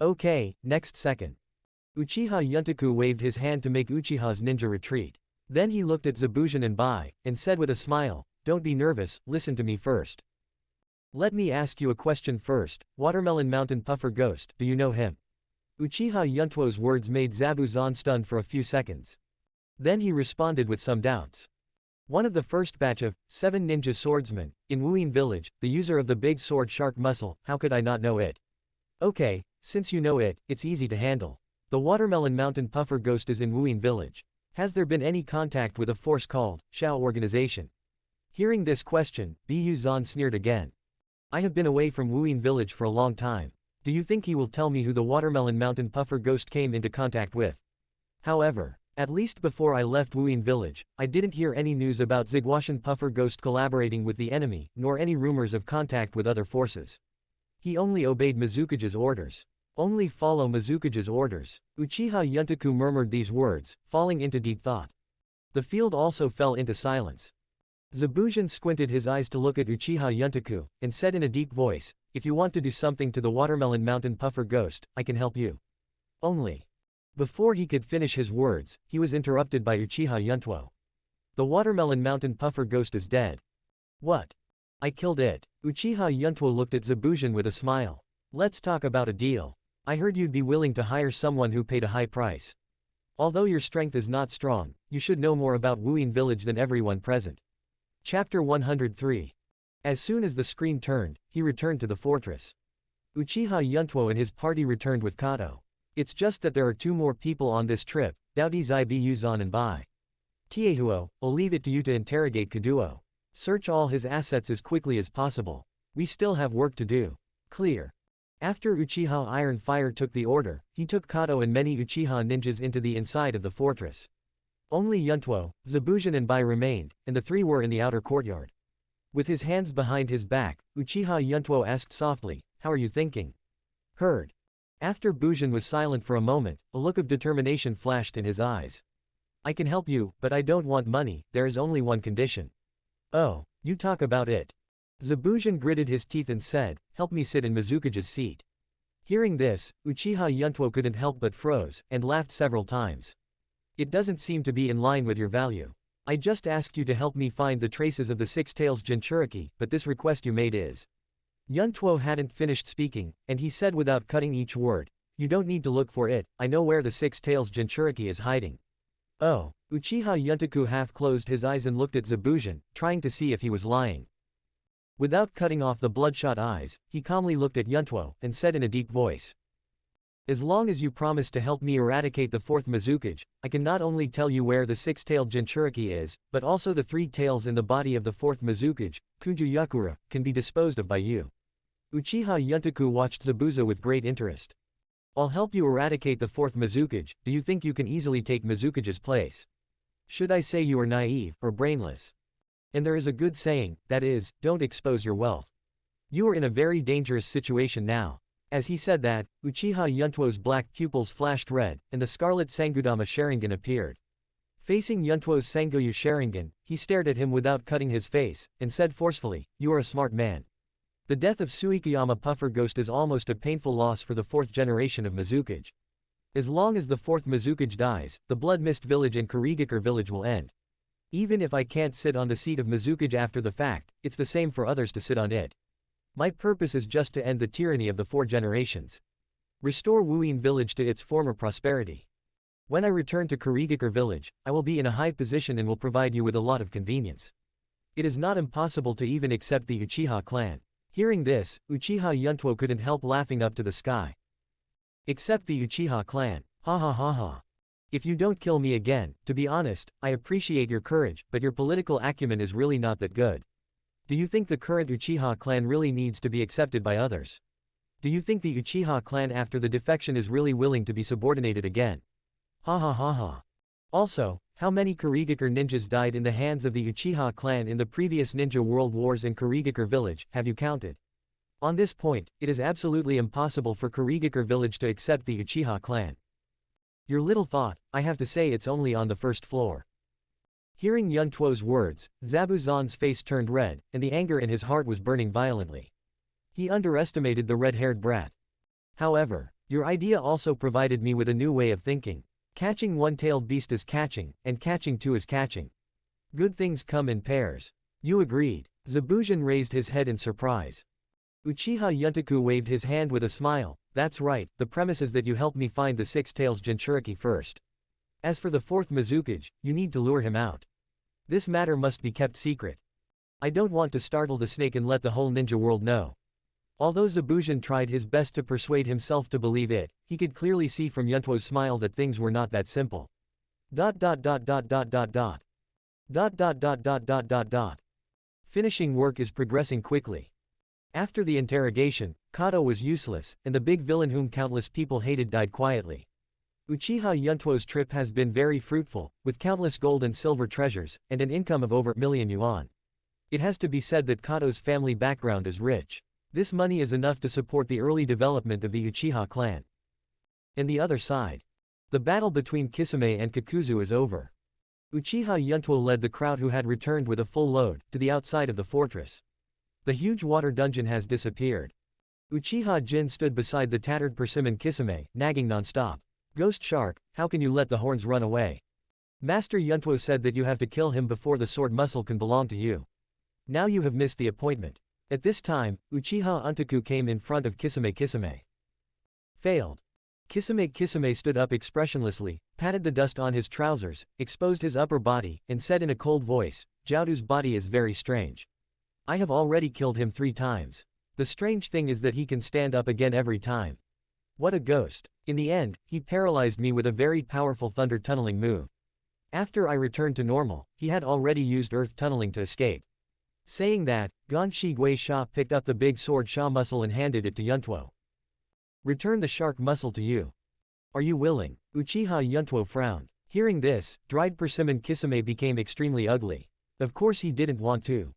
Speaker 2: Okay, next second. Uchiha Yuntuo waved his hand to make Uchiha's ninja retreat. Then he looked at Zabujin and Bai, and said with a smile, "Don't be nervous, listen to me first. Let me ask you a question first. Watermelon Mountain Puffer Ghost, do you know him?" Uchiha Yuntuo's words made Zabuzan stunned for a few seconds. Then he responded with some doubts. One of the first batch of 7 ninja swordsmen, in Wuyin village, the user of the big sword shark muscle, how could I not know it? Okay, since you know it, it's easy to handle. The Watermelon Mountain Puffer Ghost is in Wuyin village. Has there been any contact with a force called Xiao organization? Hearing this question, Bu Zan sneered again. I have been away from Wuyin village for a long time. Do you think he will tell me who the Watermelon Mountain Puffer Ghost came into contact with? However, at least before I left Wuyin village, I didn't hear any news about Ziguashan Puffer Ghost collaborating with the enemy, nor any rumors of contact with other forces. He only obeyed Mizukage's orders. Only follow Mizukage's orders. Uchiha Yuntuo murmured these words, falling into deep thought. The field also fell into silence. Zabujin squinted his eyes to look at Uchiha Yuntuo, and said in a deep voice, "If you want to do something to the Watermelon Mountain Puffer Ghost, I can help you. Only." Before he could finish his words, he was interrupted by Uchiha Yuntuo. "The Watermelon Mountain Puffer Ghost is dead." "What? I killed it." Uchiha Yuntuo looked at Zabujin with a smile. "Let's talk about a deal. I heard you'd be willing to hire someone who paid a high price. Although your strength is not strong, you should know more about Wuyin village than everyone present. Chapter 103. As soon as the screen turned, he returned to the fortress. Uchiha Yuntuo and his party returned with Kato. It's just that there are 2 more people on this trip, Doubty Zaibi Yuzan and Bai. Tiehuo, I'll leave it to you to interrogate Kaduo. Search all his assets as quickly as possible. We still have work to do. Clear. After Uchiha Iron Fire took the order, he took Kato and many Uchiha ninjas into the inside of the fortress. Only Yuntuo, Zabujan and Bai remained, and the 3 were in the outer courtyard. With his hands behind his back, Uchiha Yuntuo asked softly, "How are you thinking?" "Heard." After Bujin was silent for a moment, a look of determination flashed in his eyes. "I can help you, but I don't want money, there is only one condition." "Oh, you talk about it." Zabujan gritted his teeth and said, "Help me sit in Mizukage's seat." Hearing this, Uchiha Yuntuo couldn't help but froze, and laughed several times. "It doesn't seem to be in line with your value. I just asked you to help me find the traces of the 6 tails Jinchuriki, but this request you made is..." Yuntuo hadn't finished speaking, and he said without cutting each word, "You don't need to look for it, I know where the 6 tails Jinchuriki is hiding." "Oh." Uchiha Yuntaku half closed his eyes and looked at Zabujan, trying to see if he was lying. Without cutting off the bloodshot eyes, he calmly looked at Yuntuo, and said in a deep voice, "As long as you promise to help me eradicate the 4th Mizukage, I can not only tell you where the 6-tailed Jinchuriki is, but also the 3 tails in the body of the 4th Mizukage, Kuju Yakura, can be disposed of by you." Uchiha Yuntaku watched Zabuza with great interest. "I'll help you eradicate the 4th Mizukage, do you think you can easily take Mizukage's place? Should I say you are naive, or brainless? And there is a good saying, that is, don't expose your wealth. You are in a very dangerous situation now." As he said that, Uchiha Yuntuo's black pupils flashed red, and the scarlet Sangudama Sharingan appeared. Facing Yuntuo's Sangoyu Sharingan, he stared at him without cutting his face, and said forcefully, "You are a smart man. The death of Suikuyama Puffer Ghost is almost a painful loss for the 4th generation of Mizukage. As long as the 4th Mizukage dies, the Blood Mist Village and Kurigakure Village will end. Even if I can't sit on the seat of Mizukage after the fact, it's the same for others to sit on it. My purpose is just to end the tyranny of the 4 generations. Restore Wuyin Village to its former prosperity. When I return to Kurigakure Village, I will be in a high position and will provide you with a lot of convenience. It is not impossible to even accept the Uchiha clan." Hearing this, Uchiha Yuntuo couldn't help laughing up to the sky. "Accept the Uchiha clan, ha ha ha ha. If you don't kill me again, to be honest, I appreciate your courage, but your political acumen is really not that good. Do you think the current Uchiha clan really needs to be accepted by others? Do you think the Uchiha clan after the defection is really willing to be subordinated again? Ha ha ha ha. Also, how many Kurigakure ninjas died in the hands of the Uchiha clan in the previous Ninja World Wars in Kurigakure Village, have you counted? On this point, it is absolutely impossible for Kurigakure Village to accept the Uchiha clan. Your little thought, I have to say it's only on the 1st floor." Hearing Yuntuo's words, Zabuzan's face turned red, and the anger in his heart was burning violently. He underestimated the red-haired brat. "However, your idea also provided me with a new way of thinking. Catching one-tailed beast is catching, and catching 2 is catching. Good things come in pairs. You agreed." Zabujan raised his head in surprise. Uchiha Yuntaku waved his hand with a smile, "That's right, the premise is that you help me find the 6 tails Jinchuriki first. As for the 4th Mizukage, you need to lure him out. This matter must be kept secret. I don't want to startle the snake and let the whole ninja world know." Although Zabujan tried his best to persuade himself to believe it, he could clearly see from Yuntuo's smile that things were not that simple. ... Finishing work is progressing quickly. After the interrogation, Kato was useless, and the big villain whom countless people hated died quietly. Uchiha Yuntuo's trip has been very fruitful, with countless gold and silver treasures, and an income of over million yuan. It has to be said that Kato's family background is rich. This money is enough to support the early development of the Uchiha clan. On the other side, the battle between Kisame and Kakuzu is over. Uchiha Yuntuo led the crowd who had returned with a full load, to the outside of the fortress. The huge water dungeon has disappeared. Uchiha Jin stood beside the tattered persimmon Kisame, nagging non-stop. "Ghost Shark, how can you let the horns run away? Master Yuntuo said that you have to kill him before the sword muscle can belong to you. Now you have missed the appointment." At this time, Uchiha Untaku came in front of Kisame. Failed. Kisame stood up expressionlessly, patted the dust on his trousers, exposed his upper body, and said in a cold voice, Jiaodu's body is very strange. I have already killed him 3 times. The strange thing is that he can stand up again every time. What a ghost. In the end, he paralyzed me with a very powerful thunder tunneling move. After I returned to normal, he had already used earth tunneling to escape. Saying that, Ganshi Gui Sha picked up the big sword Sha muscle and handed it to Yuntuo. Return the shark muscle to you. Are you willing? Uchiha Yuntuo frowned. Hearing this, dried persimmon Kisame became extremely ugly. Of course he didn't want to.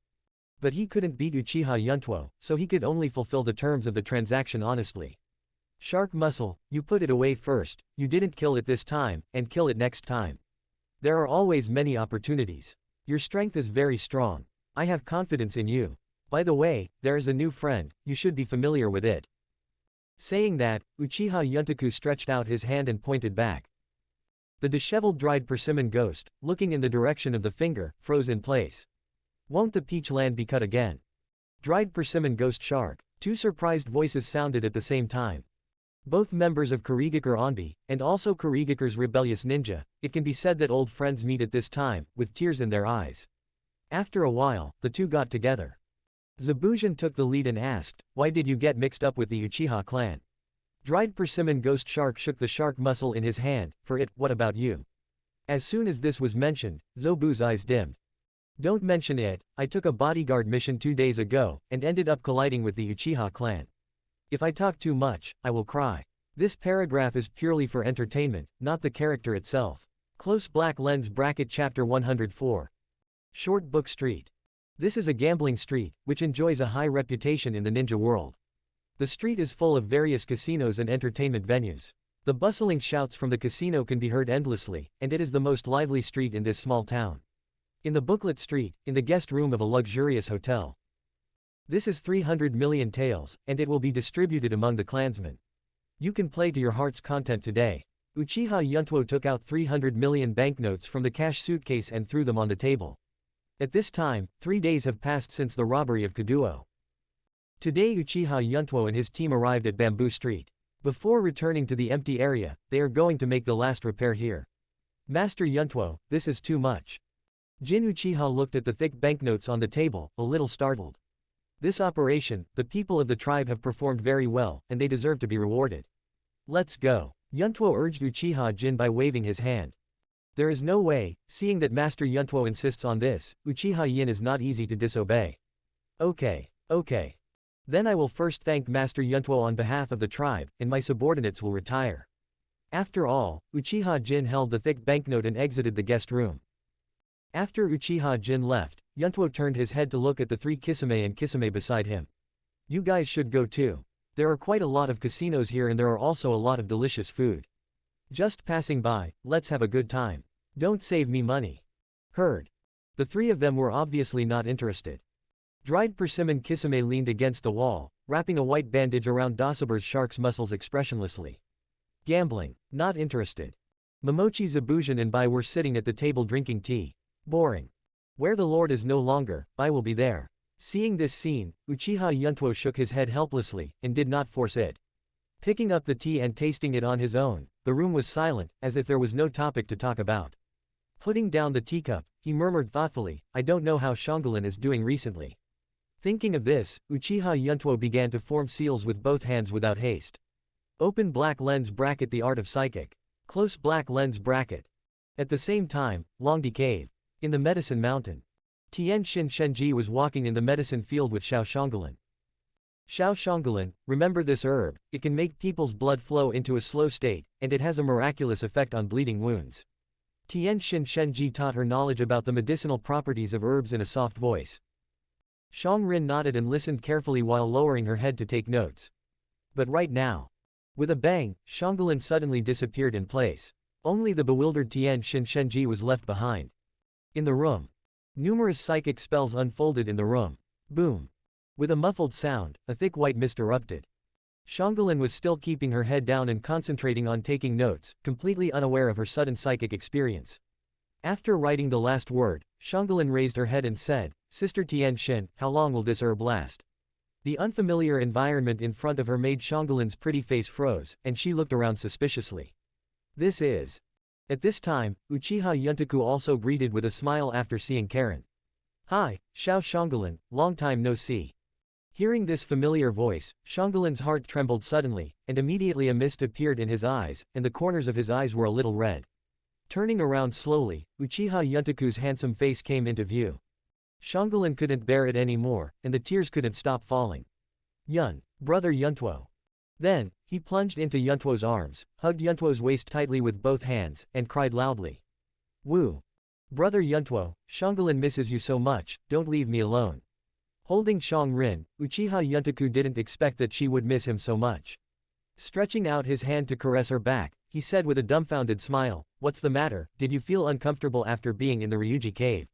Speaker 2: But he couldn't beat Uchiha Yuntuo, so he could only fulfill the terms of the transaction honestly. Shark muscle, you put it away first, you didn't kill it this time, and kill it next time. There are always many opportunities. Your strength is very strong. I have confidence in you. By the way, there is a new friend, you should be familiar with it. Saying that, Uchiha Yuntaku stretched out his hand and pointed back. The disheveled dried persimmon ghost, looking in the direction of the finger, froze in place. Won't the peach land be cut again? Dried persimmon ghost shark. 2 surprised voices sounded at the same time. Both members of Kurigakure Onbi, and also Kurigakure's rebellious ninja, it can be said that old friends meet at this time, with tears in their eyes. After a while, the two got together. Zabujan took the lead and asked, why did you get mixed up with the Uchiha clan? Dried persimmon ghost shark shook the shark muscle in his hand, for it, what about you? As soon as this was mentioned, Zobu's eyes dimmed. Don't mention it, I took a bodyguard mission 2 days ago, and ended up colliding with the Uchiha clan. If I talk too much, I will cry. This paragraph is purely for entertainment, not the character itself. Close black lens bracket chapter 104. Short Book Street. This is a gambling street, which enjoys a high reputation in the ninja world. The street is full of various casinos and entertainment venues. The bustling shouts from the casino can be heard endlessly, and it is the most lively street in this small town. In the booklet street, in the guest room of a luxurious hotel. This is 300 million taels, and it will be distributed among the clansmen. You can play to your heart's content today. Uchiha Yuntuo took out 300 million banknotes from the cash suitcase and threw them on the table. At this time, 3 days have passed since the robbery of Kaduo. Today Uchiha Yuntuo and his team arrived at Bamboo Street. Before returning to the empty area, they are going to make the last repair here. Master Yuntuo, this is too much. Jin Uchiha looked at the thick banknotes on the table, a little startled. This operation, the people of the tribe have performed very well, and they deserve to be rewarded. Let's go. Yuntuo urged Uchiha Jin by waving his hand. There is no way, seeing that Master Yuntuo insists on this, Uchiha Yin is not easy to disobey. Okay. Then I will first thank Master Yuntuo on behalf of the tribe, and my subordinates will retire. After all, Uchiha Jin held the thick banknote and exited the guest room. After Uchiha Jin left, Yuntuo turned his head to look at the 3 Kisame and Kisame beside him. You guys should go too. There are quite a lot of casinos here and there are also a lot of delicious food. Just passing by, let's have a good time. Don't save me money. Heard. The 3 of them were obviously not interested. Dried persimmon Kisame leaned against the wall, wrapping a white bandage around Dasabur's shark's muscles expressionlessly. Gambling. Not interested. Momochi Zabujan and Bai were sitting at the table drinking tea. Boring. Where the Lord is no longer, Bai will be there. Seeing this scene, Uchiha Yuntuo shook his head helplessly, and did not force it. Picking up the tea and tasting it on his own, the room was silent, as if there was no topic to talk about. Putting down the teacup, he murmured thoughtfully, I don't know how Shangulin is doing recently. Thinking of this, Uchiha Yuntuo began to form seals with both hands without haste. Open black lens bracket the art of psychic. Close black lens bracket. At the same time, Longdi Cave. In the Medicine Mountain. Tian Xin Shenji was walking in the medicine field with Xiao Shangulin. Xiao Shangulin, remember this herb, it can make people's blood flow into a slow state, and it has a miraculous effect on bleeding wounds. Tian Xin Shenji taught her knowledge about the medicinal properties of herbs in a soft voice. Shang Rin nodded and listened carefully while lowering her head to take notes. But right now. With a bang, Shangulin suddenly disappeared in place. Only the bewildered Tian Xin Shenji was left behind. In the room. Numerous psychic spells unfolded in the room. Boom. With a muffled sound, a thick white mist erupted. Shangulin was still keeping her head down and concentrating on taking notes, completely unaware of her sudden psychic experience. After writing the last word, Shangulin raised her head and said, Sister Tian Xin, how long will this herb last? The unfamiliar environment in front of her made Shangulin's pretty face froze, and she looked around suspiciously. This is At this time, Uchiha Yuntuo also greeted with a smile after seeing Karen. "Hi, Xiao Shanggulan, long time no see." Hearing this familiar voice, Shanggulan's heart trembled suddenly, and immediately a mist appeared in his eyes, and the corners of his eyes were a little red. Turning around slowly, Uchiha Yuntuku's handsome face came into view. Shanggulan couldn't bear it anymore, and the tears couldn't stop falling. Brother Yuntuo." Then, he plunged into Yuntuo's arms, hugged Yuntuo's waist tightly with both hands, and cried loudly. "Woo! Brother Yuntuo, Shanggulan misses you so much, don't leave me alone." Holding Shang Rin, Uchiha Yuntuo didn't expect that she would miss him so much. Stretching out his hand to caress her back, he said with a dumbfounded smile, "What's the matter, did you feel uncomfortable after being in the Ryūchi Cave?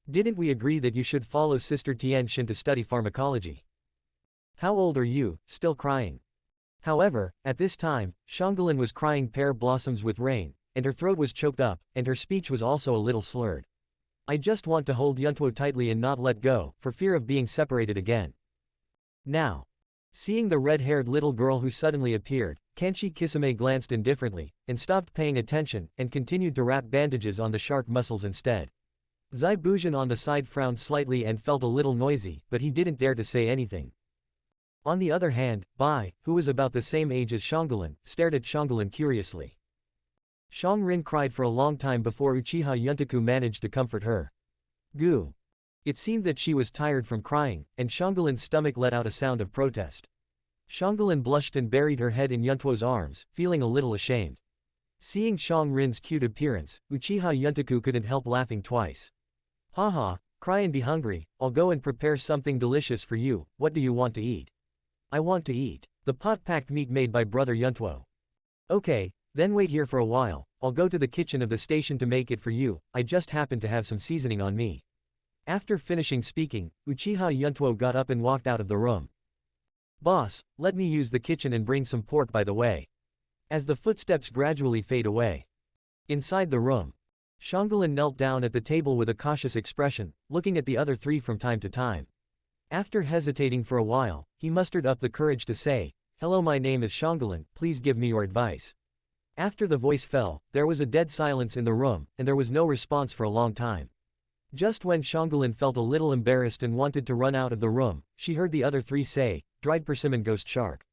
Speaker 2: Didn't we agree that you should follow Sister Tian Xin to study pharmacology? How old are you, still crying?" However, at this time, Shanggulan was crying pear blossoms with rain, and her throat was choked up, and her speech was also a little slurred. "I just want to hold Yuntuo tightly and not let go, for fear of being separated again." Now, seeing the red-haired little girl who suddenly appeared, Kanshi Kisame glanced indifferently, and stopped paying attention, and continued to wrap bandages on the shark muscles instead. Zai Buzhan on the side frowned slightly and felt a little noisy, but he didn't dare to say anything. On the other hand, Bai, who was about the same age as Shanggulan, stared at Shanggulan curiously. Shang Rin cried for a long time before Uchiha Yuntuo managed to comfort her. Goo. It seemed that she was tired from crying, and Shanggulan's stomach let out a sound of protest. Shanggulan blushed and buried her head in Yuntuo's arms, feeling a little ashamed. Seeing Shang Rin's cute appearance, Uchiha Yuntuo couldn't help laughing twice. "Haha, cry and be hungry, I'll go and prepare something delicious for you, what do you want to eat?" "I want to eat the pot-packed meat made by Brother Yuntuo." "Okay, then wait here for a while, I'll go to the kitchen of the station to make it for you, I just happen to have some seasoning on me." After finishing speaking, Uchiha Yuntuo got up and walked out of the room. "Boss, let me use the kitchen and bring some pork by the way." As the footsteps gradually fade away. Inside the room, Shanggulan knelt down at the table with a cautious expression, looking at the other three from time to time. After hesitating for a while, he mustered up the courage to say, "Hello, my name is Shanggulan, please give me your advice." After the voice fell, there was a dead silence in the room, and there was no response for a long time. Just when Shanggulan felt a little embarrassed and wanted to run out of the room, she heard the other three say, "Dried persimmon ghost shark.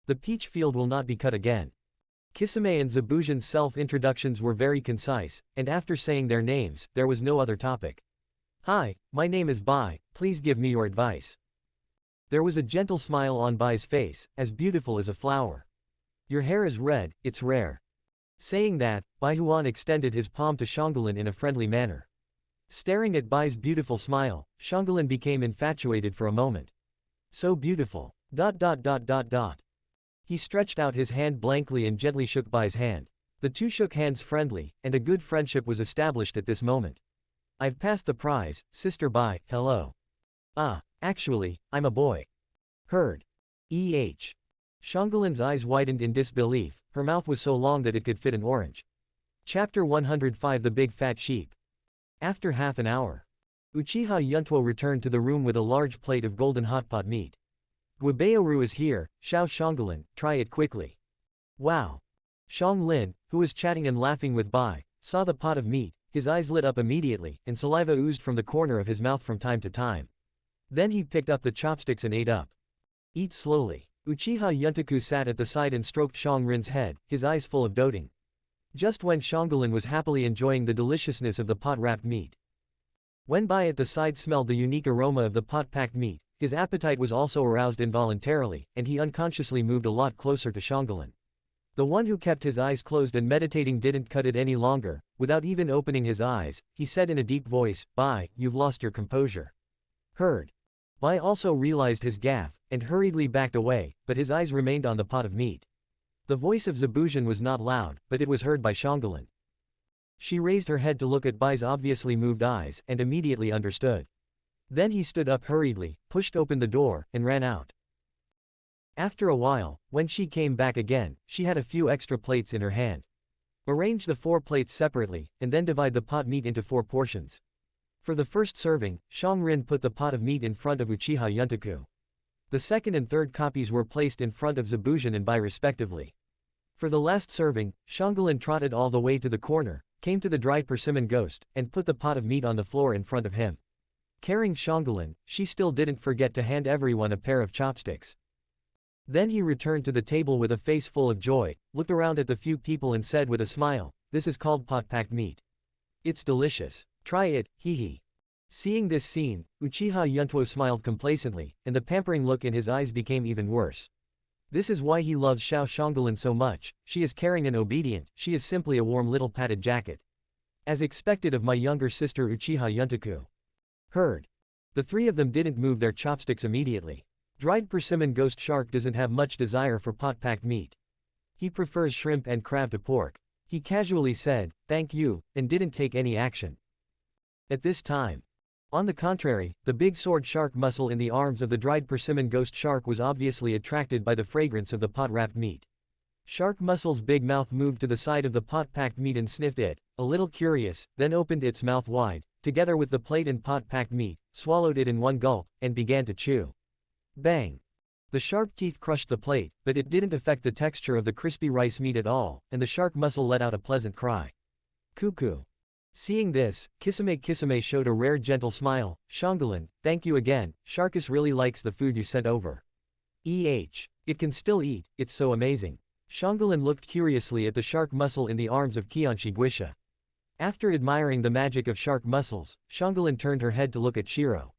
Speaker 2: The peach field will not be cut again." Kisame and Zabuzhan's self-introductions were very concise, and after saying their names, there was no other topic. "Hi, my name is Bai, please give me your advice." There was a gentle smile on Bai's face, as beautiful as a flower. "Your hair is red, it's rare." Saying that, Bai Huan extended his palm to Shanggulan in a friendly manner. Staring at Bai's beautiful smile, Shanggulan became infatuated for a moment. So beautiful. ... He stretched out his hand blankly and gently shook Bai's hand. The two shook hands friendly, and a good friendship was established at this moment. "I've passed the prize, Sister Bai, hello." Actually, I'm a boy." Heard. Shanggulan's eyes widened in disbelief, her mouth was so long that it could fit an orange. Chapter 105 The Big Fat Sheep. After half an hour, Uchiha Yuntuo returned to the room with a large plate of golden hotpot meat. "Guibeoru is here, Xiao Shanggulan, try it quickly." "Wow." Shang Lin, who was chatting and laughing with Bai, saw the pot of meat, his eyes lit up immediately, and saliva oozed from the corner of his mouth from time to time. Then he picked up the chopsticks and ate up. "Eat slowly." Uchiha Yuntuo sat at the side and stroked Shang Rin's head, his eyes full of doting. Just when Shanggulan was happily enjoying the deliciousness of the pot-wrapped meat. When Bai at the side smelled the unique aroma of the pot-packed meat, his appetite was also aroused involuntarily, and he unconsciously moved a lot closer to Shanggulan. The one who kept his eyes closed and meditating didn't cut it any longer. Without even opening his eyes, he said in a deep voice, "Bai, you've lost your composure." Heard. Bai also realized his gaffe, and hurriedly backed away, but his eyes remained on the pot of meat. The voice of Zabuzhan was not loud, but it was heard by Shanggulan. She raised her head to look at Bai's obviously moved eyes, and immediately understood. Then he stood up hurriedly, pushed open the door, and ran out. After a while, when she came back again, she had a few extra plates in her hand. Arrange the 4 plates separately, and then divide the pot meat into 4 portions. For the first serving, Shang Rin put the pot of meat in front of Uchiha Yuntuo. The second and third copies were placed in front of Zabuzhan and Bai respectively. For the last serving, Xiaobai trotted all the way to the corner, came to the dried persimmon ghost, and put the pot of meat on the floor in front of him. Carrying Xiaobai, she still didn't forget to hand everyone a pair of chopsticks. Then he returned to the table with a face full of joy, looked around at the few people and said with a smile, "This is called pot-packed meat. It's delicious. Try it, hee." Seeing this scene, Uchiha Yuntuo smiled complacently, and the pampering look in his eyes became even worse. This is why he loves Xiaobai so much. She is caring and obedient, she is simply a warm little padded jacket. As expected of my younger sister Uchiha Yuntuo. Heard. The three of them didn't move their chopsticks immediately. Dried persimmon ghost shark doesn't have much desire for pot-packed meat. He prefers shrimp and crab to pork. He casually said, "Thank you," and didn't take any action. At this time. On the contrary, the big sword shark muscle in the arms of the dried persimmon ghost shark was obviously attracted by the fragrance of the pot-wrapped meat. Shark muscle's big mouth moved to the side of the pot-packed meat and sniffed it, a little curious, then opened its mouth wide, together with the plate and pot-packed meat, swallowed it in one gulp, and began to chew. Bang! The sharp teeth crushed the plate, but it didn't affect the texture of the crispy rice meat at all, and the shark muscle let out a pleasant cry. Cuckoo! Seeing this, Kisame showed a rare gentle smile. "Xiaobai, thank you again, Sharkus really likes the food you sent over. It can still eat, it's so amazing." Xiaobai looked curiously at the shark muscle in the arms of Qianshi Guisha. After admiring the magic of shark muscles, Xiaobai turned her head to look at Shiro.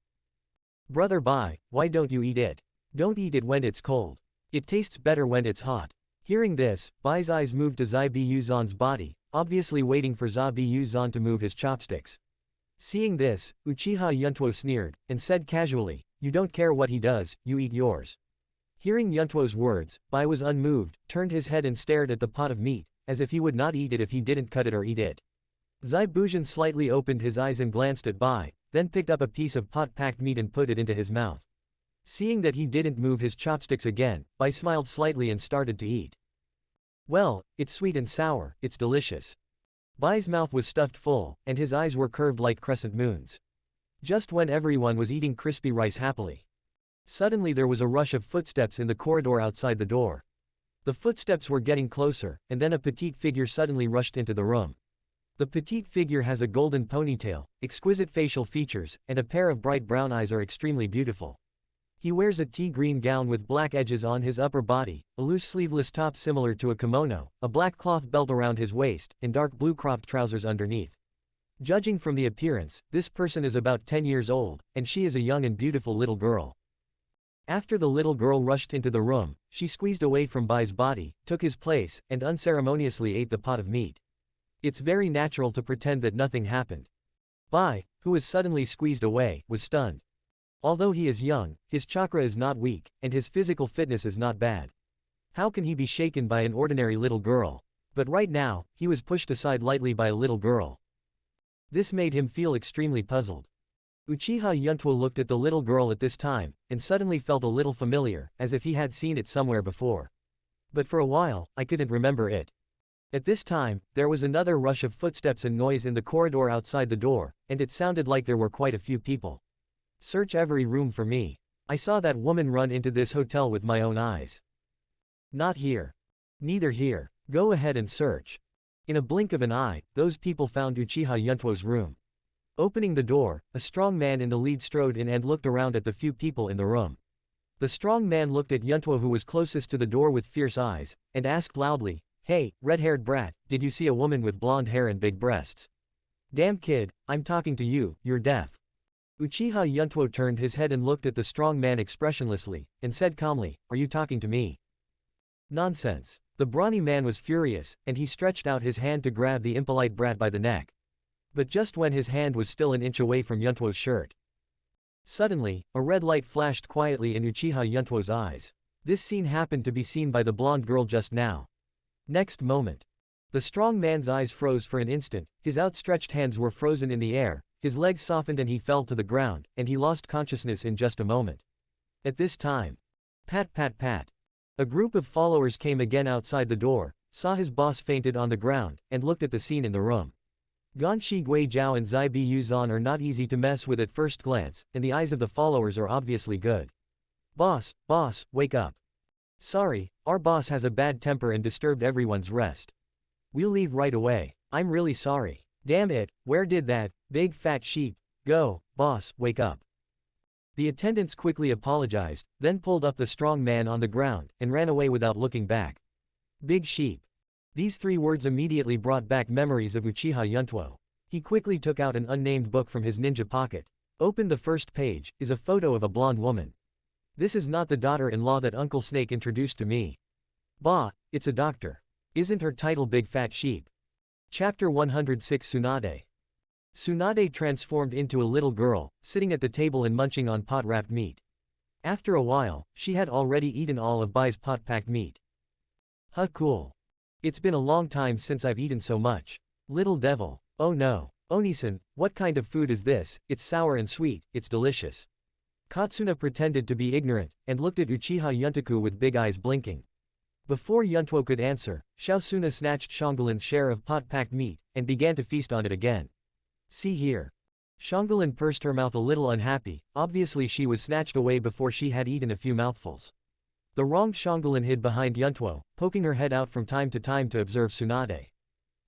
Speaker 2: "Brother Bai, why don't you eat it? Don't eat it when it's cold. It tastes better when it's hot." Hearing this, Bai's eyes moved to Zai Biyuzan's body, obviously waiting for Zai Biyuzan to move his chopsticks. Seeing this, Uchiha Yuntuo sneered, and said casually, "You don't care what he does, you eat yours." Hearing Yuntuo's words, Bai was unmoved, turned his head and stared at the pot of meat, as if he would not eat it if he didn't cut it or eat it. Zai Buzhan slightly opened his eyes and glanced at Bai, then picked up a piece of pot-packed meat and put it into his mouth. Seeing that he didn't move his chopsticks again, Bai smiled slightly and started to eat. "Well, it's sweet and sour, it's delicious." Bai's mouth was stuffed full, and his eyes were curved like crescent moons. Just when everyone was eating crispy rice happily. Suddenly there was a rush of footsteps in the corridor outside the door. The footsteps were getting closer, and then a petite figure suddenly rushed into the room. The petite figure has a golden ponytail, exquisite facial features, and a pair of bright brown eyes are extremely beautiful. He wears a tea-green gown with black edges on his upper body, a loose sleeveless top similar to a kimono, a black cloth belt around his waist, and dark blue cropped trousers underneath. Judging from the appearance, this person is about 10 years old, and she is a young and beautiful little girl. After the little girl rushed into the room, she squeezed away from Bai's body, took his place, and unceremoniously ate the pot of meat. It's very natural to pretend that nothing happened. Bai, who was suddenly squeezed away, was stunned. Although he is young, his chakra is not weak, and his physical fitness is not bad. How can he be shaken by an ordinary little girl? But right now, he was pushed aside lightly by a little girl. This made him feel extremely puzzled. Uchiha Yuntuo looked at the little girl at this time, and suddenly felt a little familiar, as if he had seen it somewhere before. But for a while, I couldn't remember it. At this time, there was another rush of footsteps and noise in the corridor outside the door, and it sounded like there were quite a few people. "Search every room for me. I saw that woman run into this hotel with my own eyes." "Not here. Neither here. Go ahead and search." In a blink of an eye, those people found Uchiha Yuntuo's room. Opening the door, a strong man in the lead strode in and looked around at the few people in the room. The strong man looked at Yuntuo, who was closest to the door, with fierce eyes, and asked loudly, "Hey, red-haired brat, did you see a woman with blonde hair and big breasts?" "Damn kid, I'm talking to you, you're deaf." Uchiha Yuntuo turned his head and looked at the strong man expressionlessly, and said calmly, "Are you talking to me?" "Nonsense." The brawny man was furious, and he stretched out his hand to grab the impolite brat by the neck. But just when his hand was still an inch away from Yuntuo's shirt, suddenly, a red light flashed quietly in Uchiha Yuntuo's eyes. This scene happened to be seen by the blonde girl just now. Next moment, the strong man's eyes froze for an instant, his outstretched hands were frozen in the air, his legs softened and he fell to the ground, and he lost consciousness in just a moment. At this time, pat pat pat. A group of followers came again outside the door, saw his boss fainted on the ground, and looked at the scene in the room. Ganshi Guijiao and Zai Biyuzan are not easy to mess with at first glance, and the eyes of the followers are obviously good. Boss, wake up. Sorry, our boss has a bad temper and disturbed everyone's rest. We'll leave right away. I'm really sorry. Damn it, where did that big fat sheep go? Boss, wake up. The attendants quickly apologized, then pulled up the strong man on the ground, and ran away without looking back. Big sheep. These three words immediately brought back memories of Uchiha Yuntuo. He quickly took out an unnamed book from his ninja pocket. Opened the first page, is a photo of a blonde woman. This is not the daughter-in-law that Uncle Snake introduced to me. Bah, it's a doctor. Isn't her title Big Fat Sheep? Chapter 106 Tsunade. Tsunade transformed into a little girl, sitting at the table and munching on pot-wrapped meat. After a while, she had already eaten all of Bai's pot-packed meat. Huh, cool. It's been a long time since I've eaten so much. Little devil. Oh no. Onisan, what kind of food is this? It's sour and sweet, it's delicious. Katsuna pretended to be ignorant, and looked at Uchiha Yuntoku with big eyes blinking. Before Yuntuo could answer, Xiaosuna snatched Shanghalin's share of pot-packed meat, and began to feast on it again. See here. Shanghalin pursed her mouth a little unhappy, obviously she was snatched away before she had eaten a few mouthfuls. The wronged Shanghalin hid behind Yuntuo, poking her head out from time to observe Tsunade.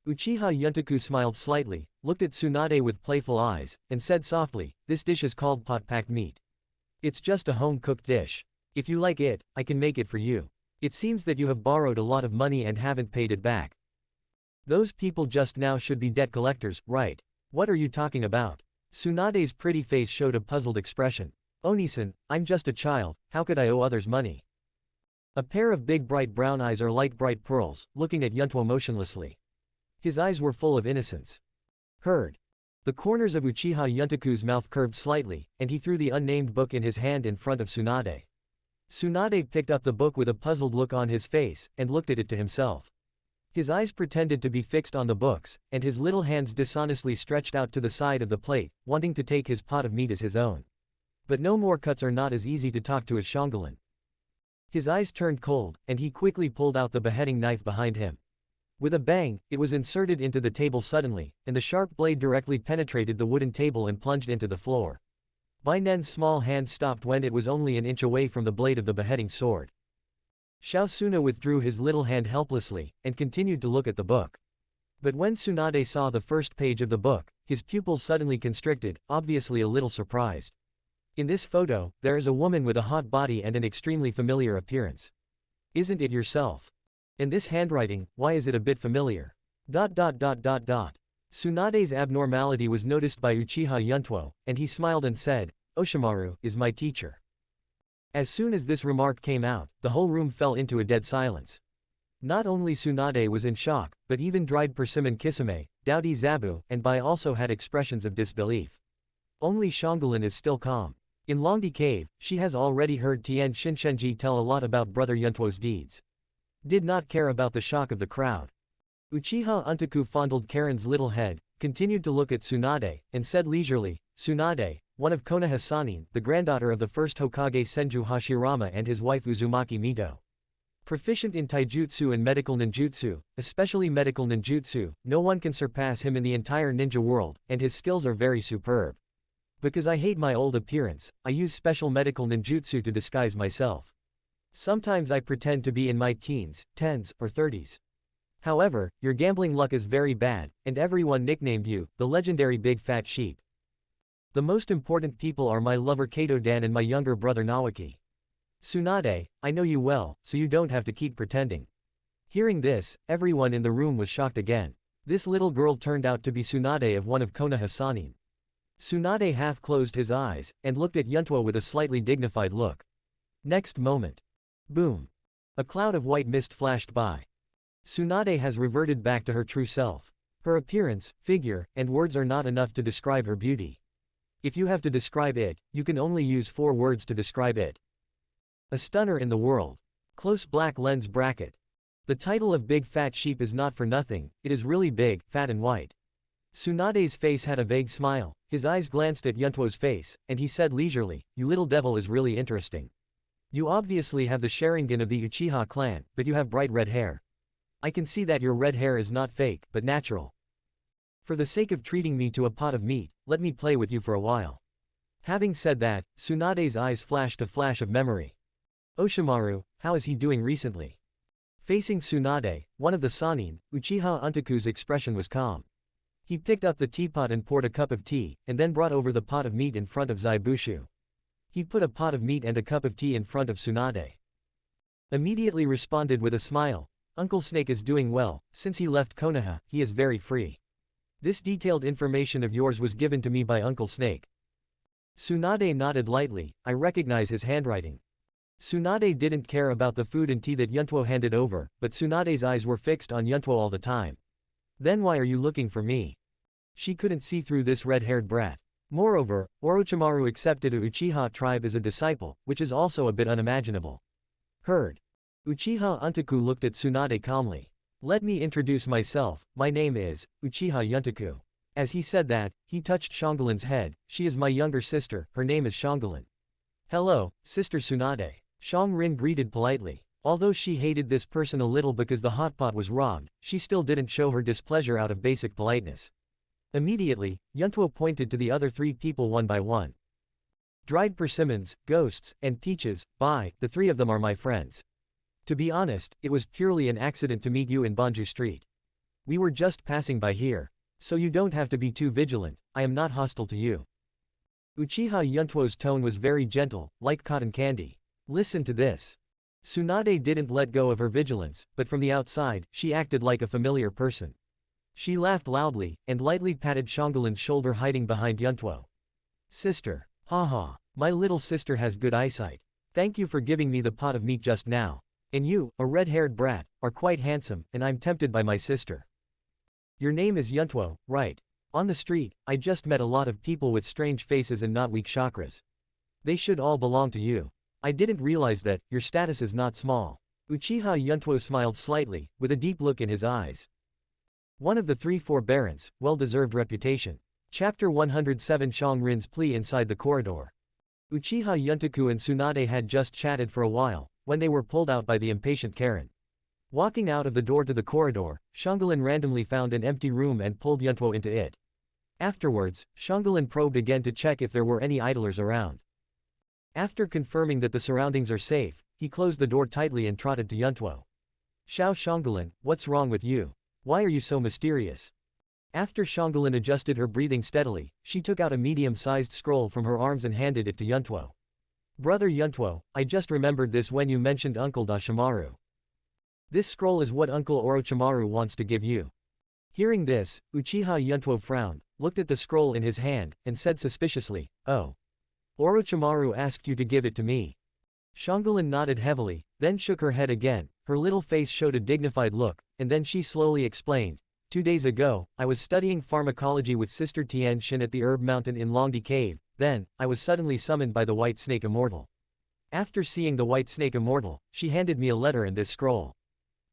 Speaker 2: Uchiha Yuntoku smiled slightly, looked at Tsunade with playful eyes, and said softly, "This dish is called pot-packed meat. It's just a home-cooked dish. If you like it, I can make it for you. It seems that you have borrowed a lot of money and haven't paid it back. Those people just now should be debt collectors, right? What are you talking about?" Tsunade's pretty face showed a puzzled expression. "Onisan, I'm just a child, how could I owe others money?" A pair of big bright brown eyes are like bright pearls, looking at Yuntuo motionlessly. His eyes were full of innocence. Heard. The corners of Uchiha Yuntoku's mouth curved slightly, and he threw the unnamed book in his hand in front of Tsunade. Tsunade picked up the book with a puzzled look on his face, and looked at it to himself. His eyes pretended to be fixed on the books, and his little hands dishonestly stretched out to the side of the plate, wanting to take his pot of meat as his own. But no more cuts are not as easy to talk to as Shanghalin. His eyes turned cold, and he quickly pulled out the beheading knife behind him. With a bang, it was inserted into the table suddenly, and the sharp blade directly penetrated the wooden table and plunged into the floor. Bai Nen's small hand stopped when it was only an inch away from the blade of the beheading sword. Xiaosuna withdrew his little hand helplessly, and continued to look at the book. But when Tsunade saw the first page of the book, his pupils suddenly constricted, obviously a little surprised. In this photo, there is a woman with a hot body and an extremely familiar appearance. Isn't it yourself? And this handwriting, why is it a bit familiar? Tsunade's abnormality was noticed by Uchiha Yuntuo, and he smiled and said, "Oshimaru is my teacher." As soon as this remark came out, the whole room fell into a dead silence. Not only Tsunade was in shock, but even dried persimmon Kisame, Dowdy Zabu, and Bai also had expressions of disbelief. Only Shanghalin is still calm. In Longdi Cave, she has already heard Tien Shinshenji tell a lot about Brother Yuntuo's deeds. Did not care about the shock of the crowd. Uchiha Untoku fondled Karen's little head, continued to look at Tsunade, and said leisurely, "Tsunade, one of Konoha Sanin, the granddaughter of the first Hokage Senju Hashirama and his wife Uzumaki Mito. Proficient in taijutsu and medical ninjutsu, especially medical ninjutsu, no one can surpass him in the entire ninja world, and his skills are very superb. Because I hate my old appearance, I use special medical ninjutsu to disguise myself. Sometimes I pretend to be in my teens, 10s, or 30s. However, your gambling luck is very bad, and everyone nicknamed you, the legendary Big Fat Sheep. The most important people are my lover Kato-dan and my younger brother Nawaki. Tsunade, I know you well, so you don't have to keep pretending." Hearing this, everyone in the room was shocked again. This little girl turned out to be Tsunade of one of Konoha Sanin. Tsunade half closed his eyes, and looked at Yuntuo with a slightly dignified look. Next moment. Boom. A cloud of white mist flashed by. Tsunade has reverted back to her true self. Her appearance, figure, and words are not enough to describe her beauty. If you have to describe it, you can only use 4 words to describe it. A stunner in the world. Close black lens bracket. The title of Big Fat Sheep is not for nothing, it is really big, fat and white. Tsunade's face had a vague smile, his eyes glanced at Yuntuo's face, and he said leisurely, "You little devil is really interesting. You obviously have the Sharingan of the Uchiha clan, but you have bright red hair. I can see that your red hair is not fake, but natural. For the sake of treating me to a pot of meat, let me play with you for a while." Having said that, Tsunade's eyes flashed a flash of memory. "Oshimaru, how is he doing recently? Facing Tsunade, one of the Sannin, Uchiha Yuntuo's expression was calm. He picked up the teapot and poured a cup of tea, and then brought over the pot of meat in front of Zaibushu. He put a pot of meat and a cup of tea in front of Tsunade. Immediately responded with a smile, Uncle Snake is doing well, since he left Konoha, he is very free. This detailed information of yours was given to me by Uncle Snake. Tsunade nodded lightly, I recognize his handwriting. Tsunade didn't care about the food and tea that Yuntuo handed over, but Tsunade's eyes were fixed on Yuntuo all the time. Then why are you looking for me? She couldn't see through this red-haired brat. Moreover, Orochimaru accepted a Uchiha tribe as a disciple, which is also a bit unimaginable. Heard. Uchiha Yuntuo looked at Tsunade calmly. Let me introduce myself, my name is Uchiha Yuntuo. As he said that, he touched Shanghalin's head, she is my younger sister, her name is Shanghalin. Hello, Sister Tsunade. Shangrin greeted politely. Although she hated this person a little because the hot pot was robbed, she still didn't show her displeasure out of basic politeness. Immediately, Yuntuo pointed to the other three people one by one. Dried persimmons, ghosts, and peaches, the three of them are my friends. To be honest, it was purely an accident to meet you in Banju Street. We were just passing by here. So you don't have to be too vigilant, I am not hostile to you. Uchiha Yuntuo's tone was very gentle, like cotton candy. Listen to this. Tsunade didn't let go of her vigilance, but from the outside, she acted like a familiar person. She laughed loudly, and lightly patted Shanghalin's shoulder hiding behind Yuntuo. Sister. Haha, my little sister has good eyesight. Thank you for giving me the pot of meat just now. And you, a red-haired brat, are quite handsome, and I'm tempted by my sister. Your name is Yuntuo, right? On the street, I just met a lot of people with strange faces and not weak chakras. They should all belong to you. I didn't realize that, your status is not small. Uchiha Yuntuo smiled slightly, with a deep look in his eyes. One of the three forbearance, well-deserved reputation. Chapter 107 Shangrin's plea inside the corridor. Uchiha Yuntuo and Tsunade had just chatted for a while, when they were pulled out by the impatient Karen. Walking out of the door to the corridor, Shanghalin randomly found an empty room and pulled Yuntuo into it. Afterwards, Shanghalin probed again to check if there were any idlers around. After confirming that the surroundings are safe, he closed the door tightly and trotted to Yuntuo. Shanghalin, what's wrong with you? Why are you so mysterious? After Shanghalin adjusted her breathing steadily, she took out a medium-sized scroll from her arms and handed it to Yuntuo. Brother Yuntuo, I just remembered this when you mentioned Uncle Dashimaru. This scroll is what Uncle Orochimaru wants to give you. Hearing this, Uchiha Yuntuo frowned, looked at the scroll in his hand, and said suspiciously, Oh. Orochimaru asked you to give it to me. Shanghalin nodded heavily, then shook her head again, her little face showed a dignified look, and then she slowly explained, 2 days ago, I was studying pharmacology with Sister Tian Shin at the Herb Mountain in Longdi Cave, then, I was suddenly summoned by the White Snake Immortal. After seeing the White Snake Immortal, she handed me a letter and this scroll.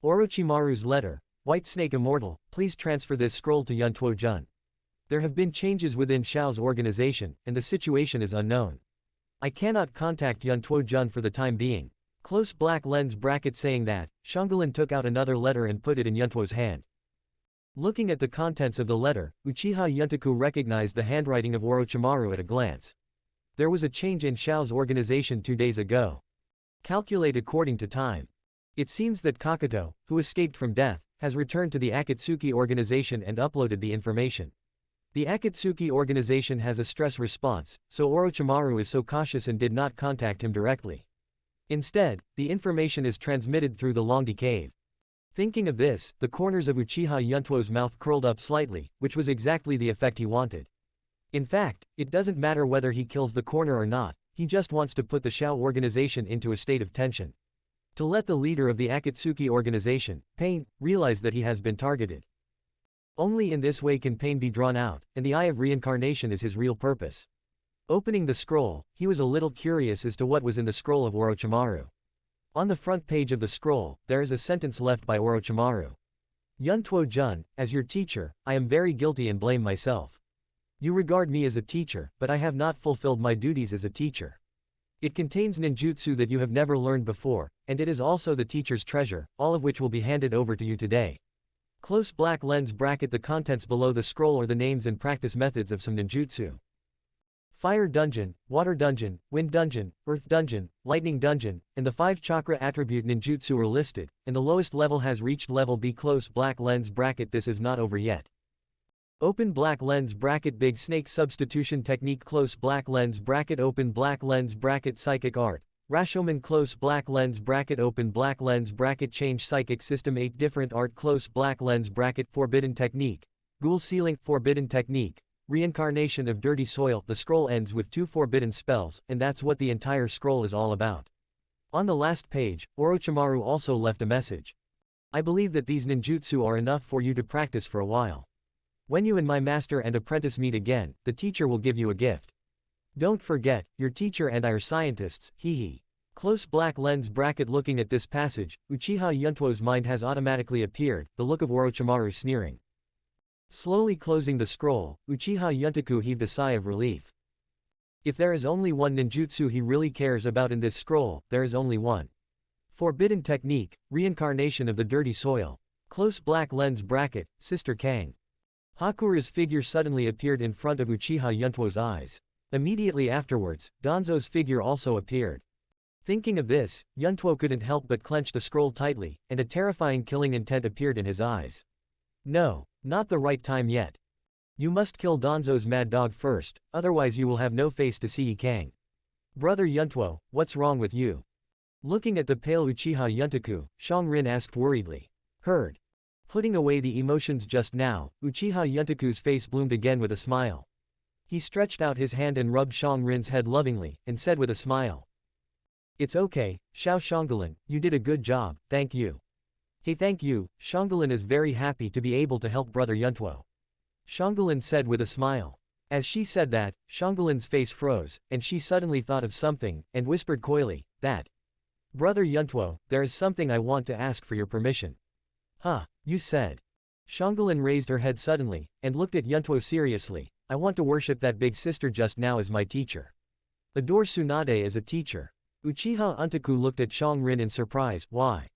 Speaker 2: Orochimaru's letter, White Snake Immortal, please transfer this scroll to Yuntuo-jun. There have been changes within Xiao's organization, and the situation is unknown. I cannot contact Yuntuo-jun for the time being. Close black lens bracket saying that, Shanghalin took out another letter and put it in Yuntuo's hand. Looking at the contents of the letter, Uchiha Yuntuo recognized the handwriting of Orochimaru at a glance. There was a change in Xiao's organization 2 days ago. Calculate according to time. It seems that Kakato, who escaped from death, has returned to the Akatsuki organization and uploaded the information. The Akatsuki organization has a stress response, so Orochimaru is so cautious and did not contact him directly. Instead, the information is transmitted through the Longdi Cave. Thinking of this, the corners of Uchiha Yuntuo's mouth curled up slightly, which was exactly the effect he wanted. In fact, it doesn't matter whether he kills the corner or not, he just wants to put the Xiao organization into a state of tension. To let the leader of the Akatsuki organization, Pain, realize that he has been targeted. Only in this way can pain be drawn out, and the Eye of Reincarnation is his real purpose. Opening the scroll, he was a little curious as to what was in the scroll of Orochimaru. On the front page of the scroll, there is a sentence left by Orochimaru. Yuntuo-jun, as your teacher, I am very guilty and blame myself. You regard me as a teacher, but I have not fulfilled my duties as a teacher. It contains ninjutsu that you have never learned before, and it is also the teacher's treasure, all of which will be handed over to you today. Close black lens bracket the contents below the scroll are the names and practice methods of some ninjutsu. Fire Dungeon, Water Dungeon, Wind Dungeon, Earth Dungeon, Lightning Dungeon, and the 5 chakra attribute ninjutsu are listed, and the lowest level has reached level B. Close black lens bracket. This is not over yet. Open black lens bracket. Big snake substitution technique. Close black lens bracket. Open black lens bracket. Psychic art. Rashomon. Close black lens bracket. Open black lens bracket. Change psychic system. 8 different art. Close black lens bracket. Forbidden technique. Ghoul Sealing. Forbidden technique. Reincarnation of dirty soil. The scroll ends with 2 forbidden spells, and that's what the entire scroll is all about. On the last page, Orochimaru also left a message. I believe that these ninjutsu are enough for you to practice for a while. When you and my master and apprentice meet again, the teacher will give you a gift. Don't forget, your teacher and I are scientists, hee. Close black lens bracket. Looking at this passage, Uchiha Yuntuo's mind has automatically appeared, the look of Orochimaru sneering. Slowly closing the scroll, Uchiha Yuntaku heaved a sigh of relief. If there is only one ninjutsu he really cares about in this scroll, there is only one. Forbidden technique, reincarnation of the dirty soil. Close black lens bracket, Sister Cang. Hakura's figure suddenly appeared in front of Uchiha Yuntuo's eyes. Immediately afterwards, Danzo's figure also appeared. Thinking of this, Yuntuo couldn't help but clench the scroll tightly, and a terrifying killing intent appeared in his eyes. No, not the right time yet. You must kill Danzo's mad dog first, otherwise you will have no face to see Ye Cang. Brother Yuntuo, what's wrong with you? Looking at the pale Uchiha Yuntaku, Xiaoqing asked worriedly. Heard. Putting away the emotions just now, Uchiha Yuntaku's face bloomed again with a smile. He stretched out his hand and rubbed Xiaoqing's head lovingly, and said with a smile. It's okay, Xiaoqing, you did a good job, thank you. Hey, thank you. Xiaoqing is very happy to be able to help Brother Yuntuo. Xiaoqing said with a smile. As she said that, Xiaoqing's face froze, and she suddenly thought of something, and whispered coyly, that. Brother Yuntuo, there is something I want to ask for your permission. Huh, you said. Xiaoqing raised her head suddenly, and looked at Yuntuo seriously. I want to worship that big sister just now as my teacher. Adore Tsunade as a teacher. Uchiha Yuntaku looked at Xiaoqing in surprise. Why?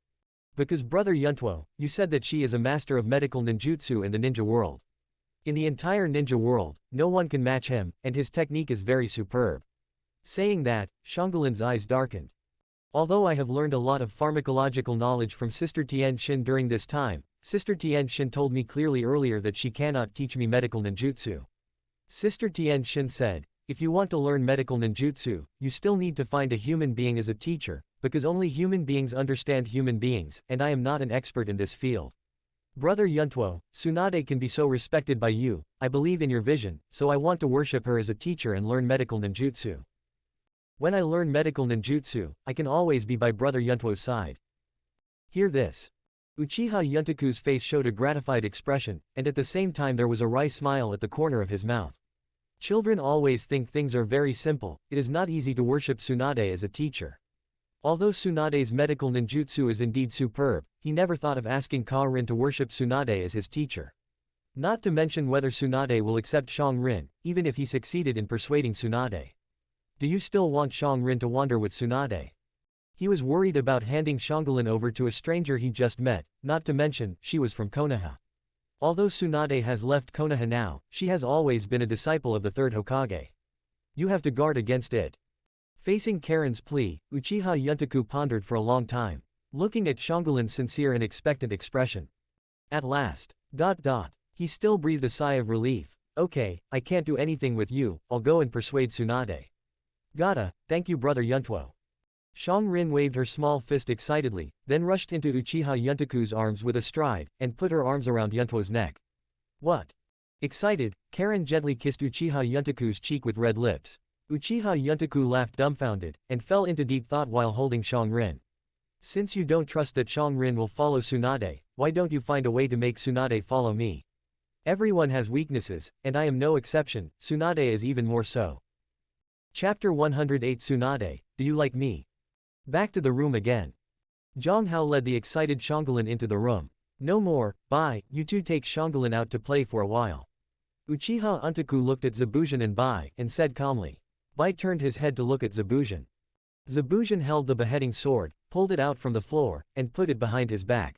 Speaker 2: Because Brother Yuntuo, you said that she is a master of medical ninjutsu in the ninja world. In the entire ninja world, no one can match him, and his technique is very superb. Saying that, Xiaoqing's eyes darkened. Although I have learned a lot of pharmacological knowledge from Sister Tian Xin during this time, Sister Tian Xin told me clearly earlier that she cannot teach me medical ninjutsu. Sister Tian Xin said, if you want to learn medical ninjutsu, you still need to find a human being as a teacher, because only human beings understand human beings, and I am not an expert in this field. Brother Yuntuo, Tsunade can be so respected by you, I believe in your vision, so I want to worship her as a teacher and learn medical ninjutsu. When I learn medical ninjutsu, I can always be by Brother Yuntuo's side. Hear this. Uchiha Yuntaku's face showed a gratified expression, and at the same time there was a wry smile at the corner of his mouth. Children always think things are very simple. It is not easy to worship Tsunade as a teacher. Although Tsunade's medical ninjutsu is indeed superb, he never thought of asking Kaorin to worship Tsunade as his teacher. Not to mention whether Tsunade will accept Xiaoqing, even if he succeeded in persuading Tsunade. Do you still want Xiaoqing to wander with Tsunade? He was worried about handing Xiaoqing over to a stranger he just met, not to mention, she was from Konoha. Although Tsunade has left Konoha now, she has always been a disciple of the third Hokage. You have to guard against it. Facing Karen's plea, Uchiha Yuntaku pondered for a long time, looking at Xiaoqing's sincere and expectant expression. At last, he still breathed a sigh of relief. Okay, I can't do anything with you, I'll go and persuade Tsunade. Gotta, thank you Brother Yuntuo. Xiaoqing waved her small fist excitedly, then rushed into Uchiha Yuntaku's arms with a stride, and put her arms around Yuntuo's neck. What? Excited, Karen gently kissed Uchiha Yuntaku's cheek with red lips. Uchiha Yuntaku laughed dumbfounded, and fell into deep thought while holding Xiaoqing. Since you don't trust that Xiaoqing will follow Tsunade, why don't you find a way to make Tsunade follow me? Everyone has weaknesses, and I am no exception, Tsunade is even more so. Chapter 108 Tsunade, do you like me? Back to the room again. Zhang Hao led the excited Xiaoqing into the room. No more, bye, you two take Xiaoqing out to play for a while. Uchiha Yuntaku looked at Zebuzhen and Bai, and said calmly. Bai turned his head to look at Zebuzhen. Zebuzhen held the beheading sword, pulled it out from the floor, and put it behind his back.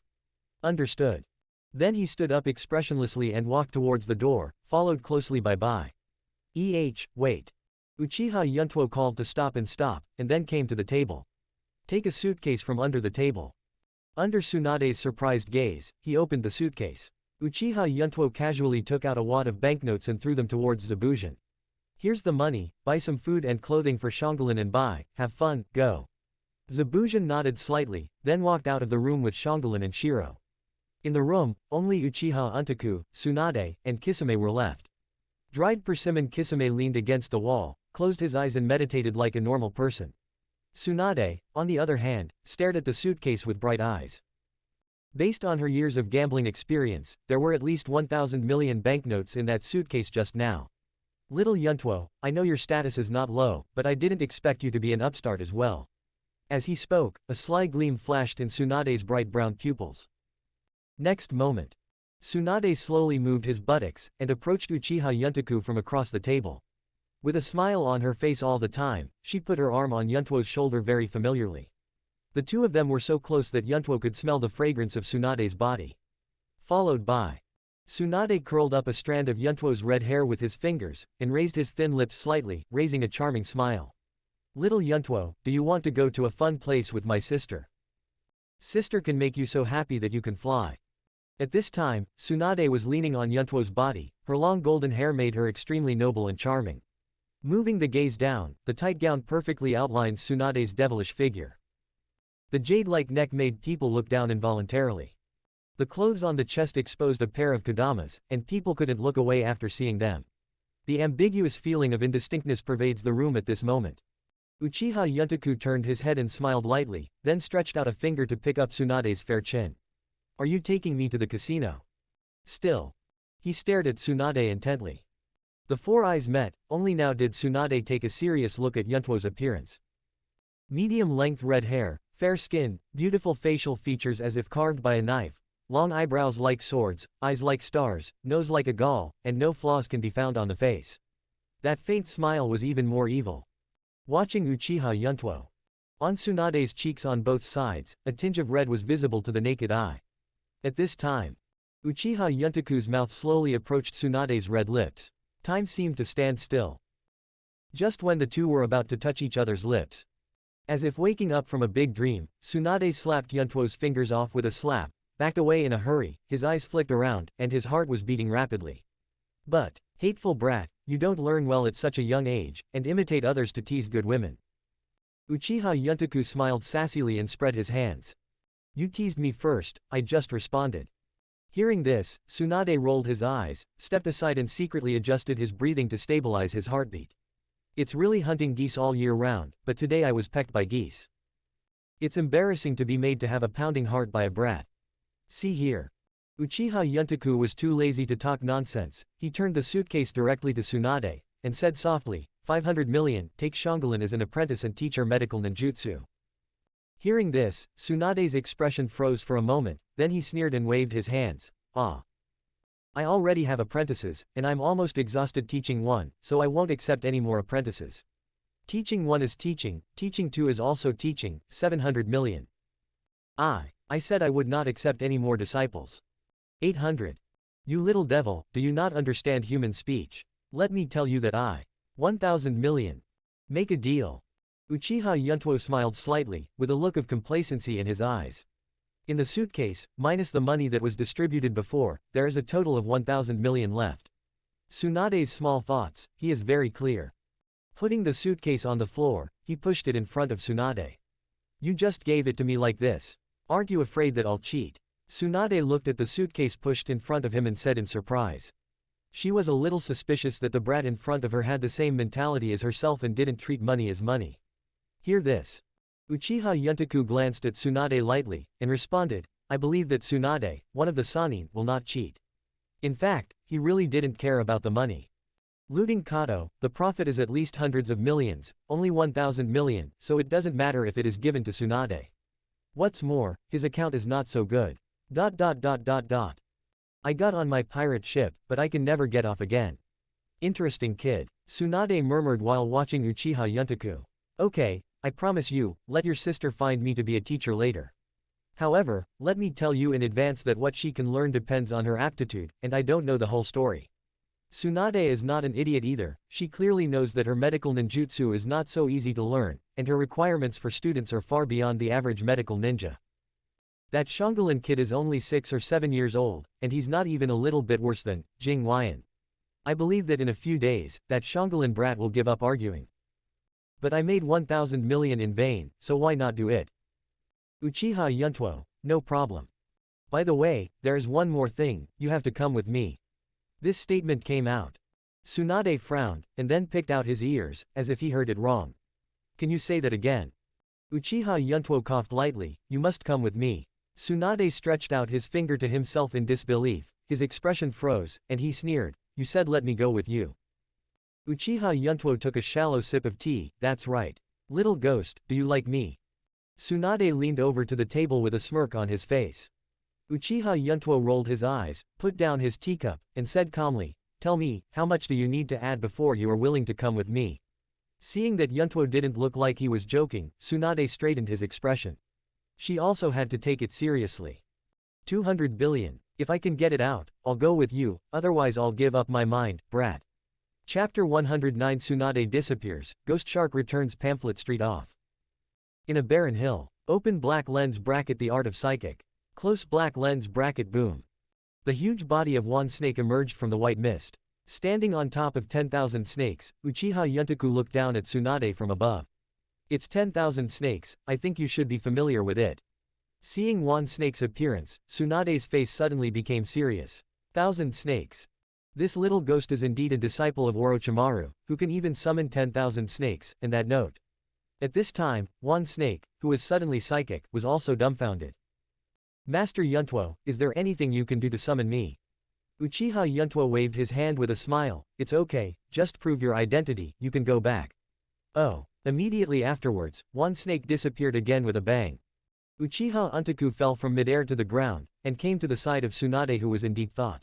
Speaker 2: Understood. Then he stood up expressionlessly and walked towards the door, followed closely by Bai. Wait. Uchiha Yuntuo called to stop, and then came to the table. Take a suitcase from under the table. Under Tsunade's surprised gaze, he opened the suitcase. Uchiha Yuntuo casually took out a wad of banknotes and threw them towards Zebuzhin. Here's the money, buy some food and clothing for Xiaoqing and have fun, go. Zebuzhin nodded slightly, then walked out of the room with Xiaoqing and Shiro. In the room, only Uchiha Yuntuo, Tsunade, and Kisame were left. Dried persimmon Kisame leaned against the wall, closed his eyes and meditated like a normal person. Tsunade, on the other hand, stared at the suitcase with bright eyes. Based on her years of gambling experience, there were at least 1,000 million banknotes in that suitcase just now. Little Yuntuo, I know your status is not low, but I didn't expect you to be an upstart as well. As he spoke, a sly gleam flashed in Tsunade's bright brown pupils. Next moment, Tsunade slowly moved his buttocks and approached Uchiha Yuntuo from across the table. With a smile on her face all the time, she put her arm on Yuntuo's shoulder very familiarly. The two of them were so close that Yuntuo could smell the fragrance of Tsunade's body. Followed by, Tsunade curled up a strand of Yuntuo's red hair with his fingers, and raised his thin lips slightly, raising a charming smile. Little Yuntuo, do you want to go to a fun place with my sister? Sister can make you so happy that you can fly. At this time, Tsunade was leaning on Yuntuo's body, her long golden hair made her extremely noble and charming. Moving the gaze down, the tight gown perfectly outlined Tsunade's devilish figure. The jade-like neck made people look down involuntarily. The clothes on the chest exposed a pair of kodamas, and people couldn't look away after seeing them. The ambiguous feeling of indistinctness pervades the room at this moment. Uchiha Yuntuo turned his head and smiled lightly, then stretched out a finger to pick up Tsunade's fair chin. Are you taking me to the casino? Still. He stared at Tsunade intently. The four eyes met, only now did Tsunade take a serious look at Yuntuo's appearance. Medium-length red hair, fair skin, beautiful facial features as if carved by a knife, long eyebrows like swords, eyes like stars, nose like a gall, and no flaws can be found on the face. That faint smile was even more evil. Watching Uchiha Yuntuo. On Tsunade's cheeks on both sides, a tinge of red was visible to the naked eye. At this time, Uchiha Yuntuo's mouth slowly approached Tsunade's red lips. Time seemed to stand still. Just when the two were about to touch each other's lips. As if waking up from a big dream, Tsunade slapped Yuntuo's fingers off with a slap, backed away in a hurry, his eyes flicked around, and his heart was beating rapidly. But, hateful brat, you don't learn well at such a young age, and imitate others to tease good women. Uchiha Yuntuo smiled sassily and spread his hands. You teased me first, I just responded. Hearing this, Tsunade rolled his eyes, stepped aside and secretly adjusted his breathing to stabilize his heartbeat. It's really hunting geese all year round, but today I was pecked by geese. It's embarrassing to be made to have a pounding heart by a brat. See here. Uchiha Yuntuo was too lazy to talk nonsense. He turned the suitcase directly to Tsunade, and said softly, 500 million, take Xiaoqing as an apprentice and teach her medical ninjutsu. Hearing this, Tsunade's expression froze for a moment, then he sneered and waved his hands. Ah. I already have apprentices, and I'm almost exhausted teaching one, so I won't accept any more apprentices. Teaching one is teaching, teaching two is also teaching, 700 million. I said I would not accept any more disciples. 800. You little devil, do you not understand human speech? Let me tell you that 1,000 million. Make a deal. Uchiha Yuntuo smiled slightly, with a look of complacency in his eyes. In the suitcase, minus the money that was distributed before, there is a total of 1,000 million left. Tsunade's small thoughts, he is very clear. Putting the suitcase on the floor, he pushed it in front of Tsunade. You just gave it to me like this. Aren't you afraid that I'll cheat? Tsunade looked at the suitcase pushed in front of him and said in surprise. She was a little suspicious that the brat in front of her had the same mentality as herself and didn't treat money as money. Hear this. Uchiha Yuntuo glanced at Tsunade lightly, and responded, I believe that Tsunade, one of the Sanin, will not cheat. In fact, he really didn't care about the money. Looting Kato, the profit is at least hundreds of millions, only 1,000 million, so it doesn't matter if it is given to Tsunade. What's more, his account is not so good. I got on my pirate ship, but I can never get off again. Interesting kid, Tsunade murmured while watching Uchiha Yuntuo. Okay, I promise you, let your sister find me to be a teacher later. However, let me tell you in advance that what she can learn depends on her aptitude, and I don't know the whole story. Tsunade is not an idiot either, she clearly knows that her medical ninjutsu is not so easy to learn, and her requirements for students are far beyond the average medical ninja. That Xiaobai kid is only 6 or 7 years old, and he's not even a little bit worse than Jing Huayan. I believe that in a few days, that Xiaobai brat will give up arguing. But I made 1,000 million in vain, so why not do it? Uchiha Yuntuo, no problem. By the way, there is one more thing, you have to come with me. This statement came out. Tsunade frowned, and then picked out his ears, as if he heard it wrong. Can you say that again? Uchiha Yuntuo coughed lightly, you must come with me. Tsunade stretched out his finger to himself in disbelief, his expression froze, and he sneered, you said let me go with you. Uchiha Yuntuo took a shallow sip of tea, that's right. Little ghost, do you like me? Tsunade leaned over to the table with a smirk on his face. Uchiha Yuntuo rolled his eyes, put down his teacup, and said calmly, tell me, how much do you need to add before you are willing to come with me? Seeing that Yuntuo didn't look like he was joking, Tsunade straightened his expression. She also had to take it seriously. 200 billion. If I can get it out, I'll go with you, otherwise I'll give up my mind, brat. Chapter 109 Tsunade disappears, Ghost Shark returns pamphlet street off. In a barren hill. Open black lens bracket the art of psychic. Close black lens bracket boom. The huge body of one snake emerged from the white mist. Standing on top of 10,000 snakes, Uchiha Yuntuo looked down at Tsunade from above. It's 10,000 snakes, I think you should be familiar with it. Seeing one snake's appearance, Tsunade's face suddenly became serious. 1,000 snakes. This little ghost is indeed a disciple of Orochimaru, who can even summon 10,000 snakes, and that note. At this time, one snake, who was suddenly psychic, was also dumbfounded. Master Yuntuo, is there anything you can do to summon me? Uchiha Yuntuo waved his hand with a smile, it's okay, just prove your identity, you can go back. Oh. Immediately afterwards, one snake disappeared again with a bang. Uchiha Yuntuo fell from midair to the ground, and came to the side of Tsunade who was in deep thought.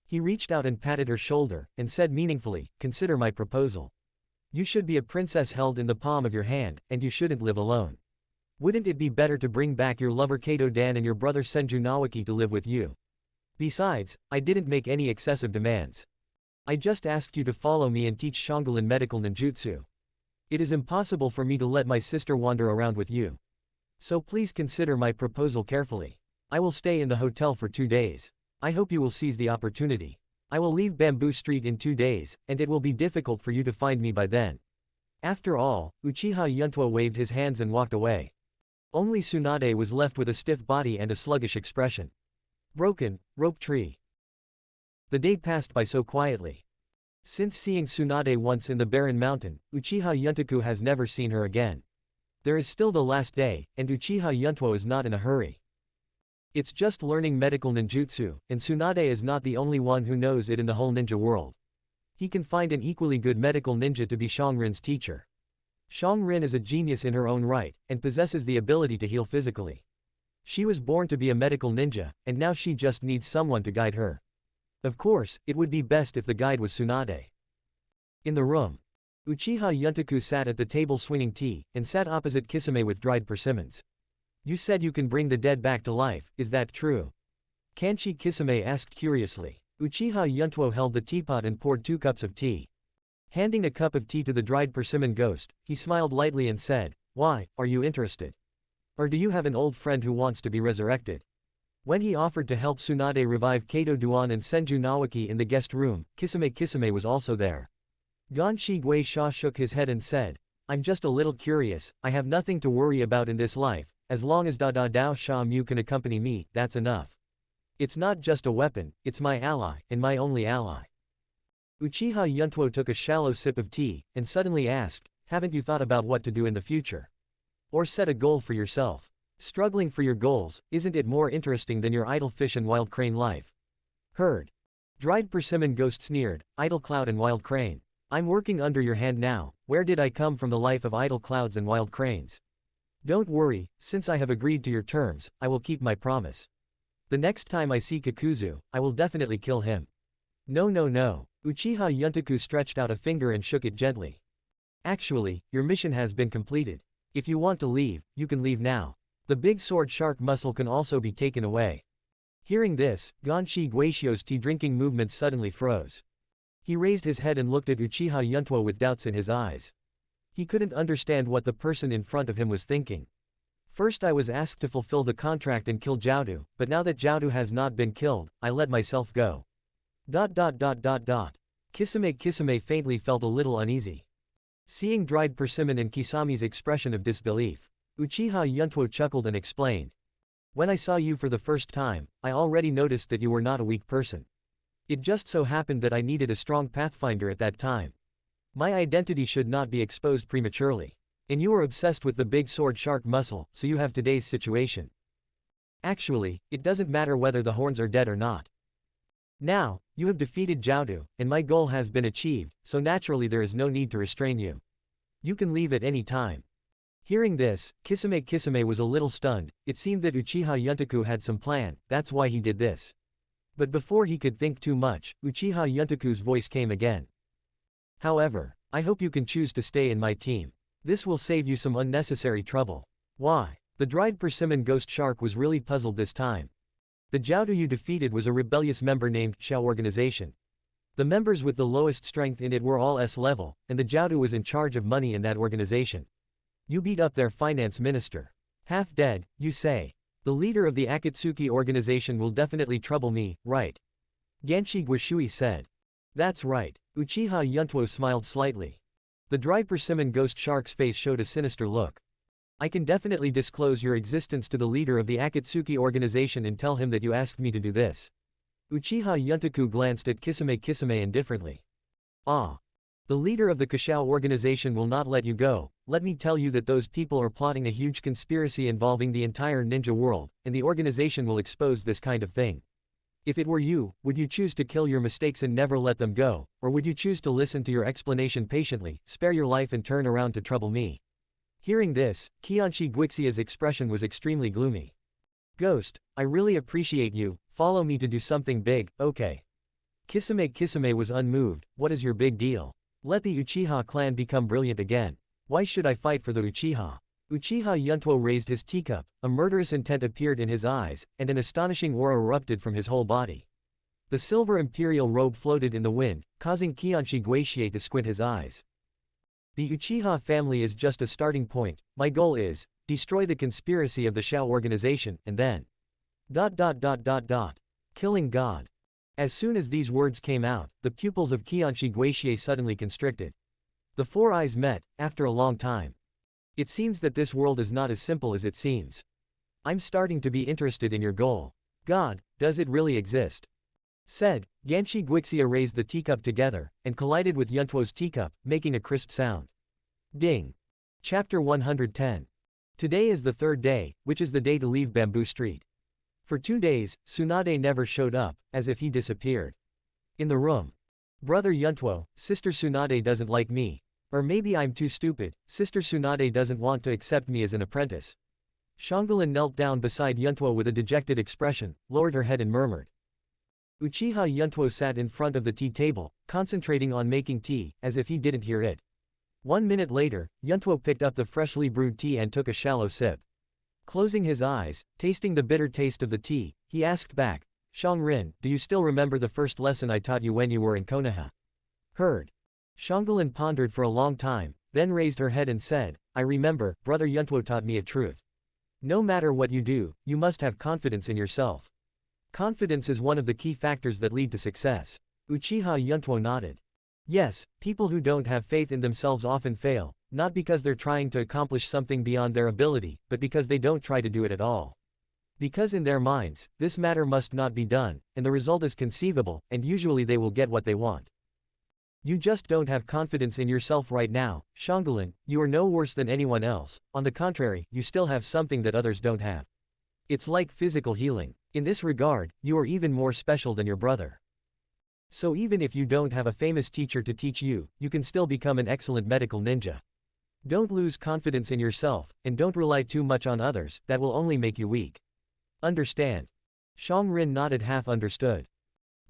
Speaker 2: He reached out and patted her shoulder, and said meaningfully, consider my proposal. You should be a princess held in the palm of your hand, and you shouldn't live alone. Wouldn't it be better to bring back your lover Kato Dan and your brother Senju Nawaki to live with you? Besides, I didn't make any excessive demands. I just asked you to follow me and teach Xiaobai medical ninjutsu. It is impossible for me to let my sister wander around with you. So please consider my proposal carefully. I will stay in the hotel for 2 days. I hope you will seize the opportunity. I will leave Bamboo Street in 2 days, and it will be difficult for you to find me by then. After all, Uchiha Yuntuo waved his hands and walked away. Only Tsunade was left with a stiff body and a sluggish expression. Broken, rope tree. The day passed by so quietly. Since seeing Tsunade once in the barren mountain, Uchiha Yuntuo has never seen her again. There is still the last day, and Uchiha Yuntuo is not in a hurry. It's just learning medical ninjutsu, and Tsunade is not the only one who knows it in the whole ninja world. He can find an equally good medical ninja to be Xiongrin's teacher. Xiongrin is a genius in her own right, and possesses the ability to heal physically. She was born to be a medical ninja, and now she just needs someone to guide her. Of course, it would be best if the guide was Tsunade. In the room. Uchiha Yuntuo sat at the table swinging tea, and sat opposite Kisame with dried persimmons. You said you can bring the dead back to life, is that true? Kanchi Kisame asked curiously. Uchiha Yuntuo held the teapot and poured 2 cups of tea. Handing a cup of tea to the dried persimmon ghost, he smiled lightly and said, why, are you interested? Or do you have an old friend who wants to be resurrected? When he offered to help Tsunade revive Kato Duan and Senju Nawaki in the guest room, Kisame was also there. Ganshi Gui Sha shook his head and said, I'm just a little curious, I have nothing to worry about in this life, as long as Dao Sha Mu can accompany me, that's enough. It's not just a weapon, it's my ally, and my only ally. Uchiha Yuntuo took a shallow sip of tea, and suddenly asked, haven't you thought about what to do in the future? Or set a goal for yourself? Struggling for your goals, isn't it more interesting than your idle fish and wild crane life? Heard. Dried persimmon ghost sneered, idle cloud and wild crane. I'm working under your hand now, where did I come from the life of idle clouds and wild cranes? Don't worry, since I have agreed to your terms, I will keep my promise. The next time I see Kakuzu, I will definitely kill him. No. Uchiha Yuntuo stretched out a finger and shook it gently. Actually, your mission has been completed. If you want to leave, you can leave now. The big sword shark muscle can also be taken away. Hearing this, Ganshi Guishio's tea drinking movement suddenly froze. He raised his head and looked at Uchiha Yuntuo with doubts in his eyes. He couldn't understand what the person in front of him was thinking. First I was asked to fulfill the contract and kill Jiaodu, but now that Jiaodu has not been killed, I let myself go. Kisame faintly felt a little uneasy. Seeing dried persimmon in Kisami's expression of disbelief, Uchiha Yuntuo chuckled and explained. When I saw you for the first time, I already noticed that you were not a weak person. It just so happened that I needed a strong pathfinder at that time. My identity should not be exposed prematurely. And you are obsessed with the big sword shark muscle, so you have today's situation. Actually, it doesn't matter whether the horns are dead or not. Now, you have defeated Jiaodu, and my goal has been achieved, so naturally there is no need to restrain you. You can leave at any time. Hearing this, Kisame was a little stunned. It seemed that Uchiha Yuntoku had some plan, that's why he did this. But before he could think too much, Uchiha Yuntoku's voice came again. However, I hope you can choose to stay in my team. This will save you some unnecessary trouble. Why? The dried persimmon ghost shark was really puzzled this time. The Jiaodu you defeated was a rebellious member named Xiao organization. The members with the lowest strength in it were all S level, and the Jiaodu was in charge of money in that organization. You beat up their finance minister. Half dead, you say. The leader of the Akatsuki organization will definitely trouble me, right? Ganshi Guishui said. That's right. Uchiha Yuntuo smiled slightly. The dried persimmon ghost shark's face showed a sinister look. I can definitely disclose your existence to the leader of the Akatsuki organization and tell him that you asked me to do this. Uchiha Yuntoku glanced at Kisame indifferently. Ah. The leader of the Kashao organization will not let you go. Let me tell you that those people are plotting a huge conspiracy involving the entire ninja world, and the organization will expose this kind of thing. If it were you, would you choose to kill your mistakes and never let them go, or would you choose to listen to your explanation patiently, spare your life and turn around to trouble me? Hearing this, Kianshi Guixia's expression was extremely gloomy. Ghost, I really appreciate you, follow me to do something big, okay? Kisame was unmoved. What is your big deal? Let the Uchiha clan become brilliant again. Why should I fight for the Uchiha? Uchiha Yuntuo raised his teacup, a murderous intent appeared in his eyes, and an astonishing aura erupted from his whole body. The silver imperial robe floated in the wind, causing Kianshi Guixia to squint his eyes. The Uchiha family is just a starting point. My goal is, destroy the conspiracy of the Xiao organization, and then... Killing God. As soon as these words came out, the pupils of Kianshi Guixia suddenly constricted. The four eyes met, after a long time. It seems that this world is not as simple as it seems. I'm starting to be interested in your goal. God, does it really exist? Said, Ganshi Guixia raised the teacup together, and collided with Yuntuo's teacup, making a crisp sound. Ding. Chapter 110. Today is the third day, which is the day to leave Bamboo Street. For 2 days, Tsunade never showed up, as if he disappeared. In the room. Brother Yuntuo, Sister Tsunade doesn't like me. Or maybe I'm too stupid, Sister Tsunade doesn't want to accept me as an apprentice. Xiaoqing knelt down beside Yuntuo with a dejected expression, lowered her head and murmured. Uchiha Yuntuo sat in front of the tea table, concentrating on making tea, as if he didn't hear it. 1 minute later, Yuntuo picked up the freshly brewed tea and took a shallow sip. Closing his eyes, tasting the bitter taste of the tea, he asked back, Xiaoqing, do you still remember the first lesson I taught you when you were in Konoha? Heard. Xiaoqing pondered for a long time, then raised her head and said, I remember, Brother Yuntuo taught me a truth. No matter what you do, you must have confidence in yourself. Confidence is one of the key factors that lead to success. Uchiha Yuntuo nodded. Yes, people who don't have faith in themselves often fail, not because they're trying to accomplish something beyond their ability, but because they don't try to do it at all. Because in their minds, this matter must not be done, and the result is conceivable, and usually they will get what they want. You just don't have confidence in yourself right now, Xiaoqing, you are no worse than anyone else, on the contrary, you still have something that others don't have. It's like physical healing. In this regard, you are even more special than your brother. So even if you don't have a famous teacher to teach you, you can still become an excellent medical ninja. Don't lose confidence in yourself, and don't rely too much on others, that will only make you weak. Understand? Xiaoqing nodded half understood.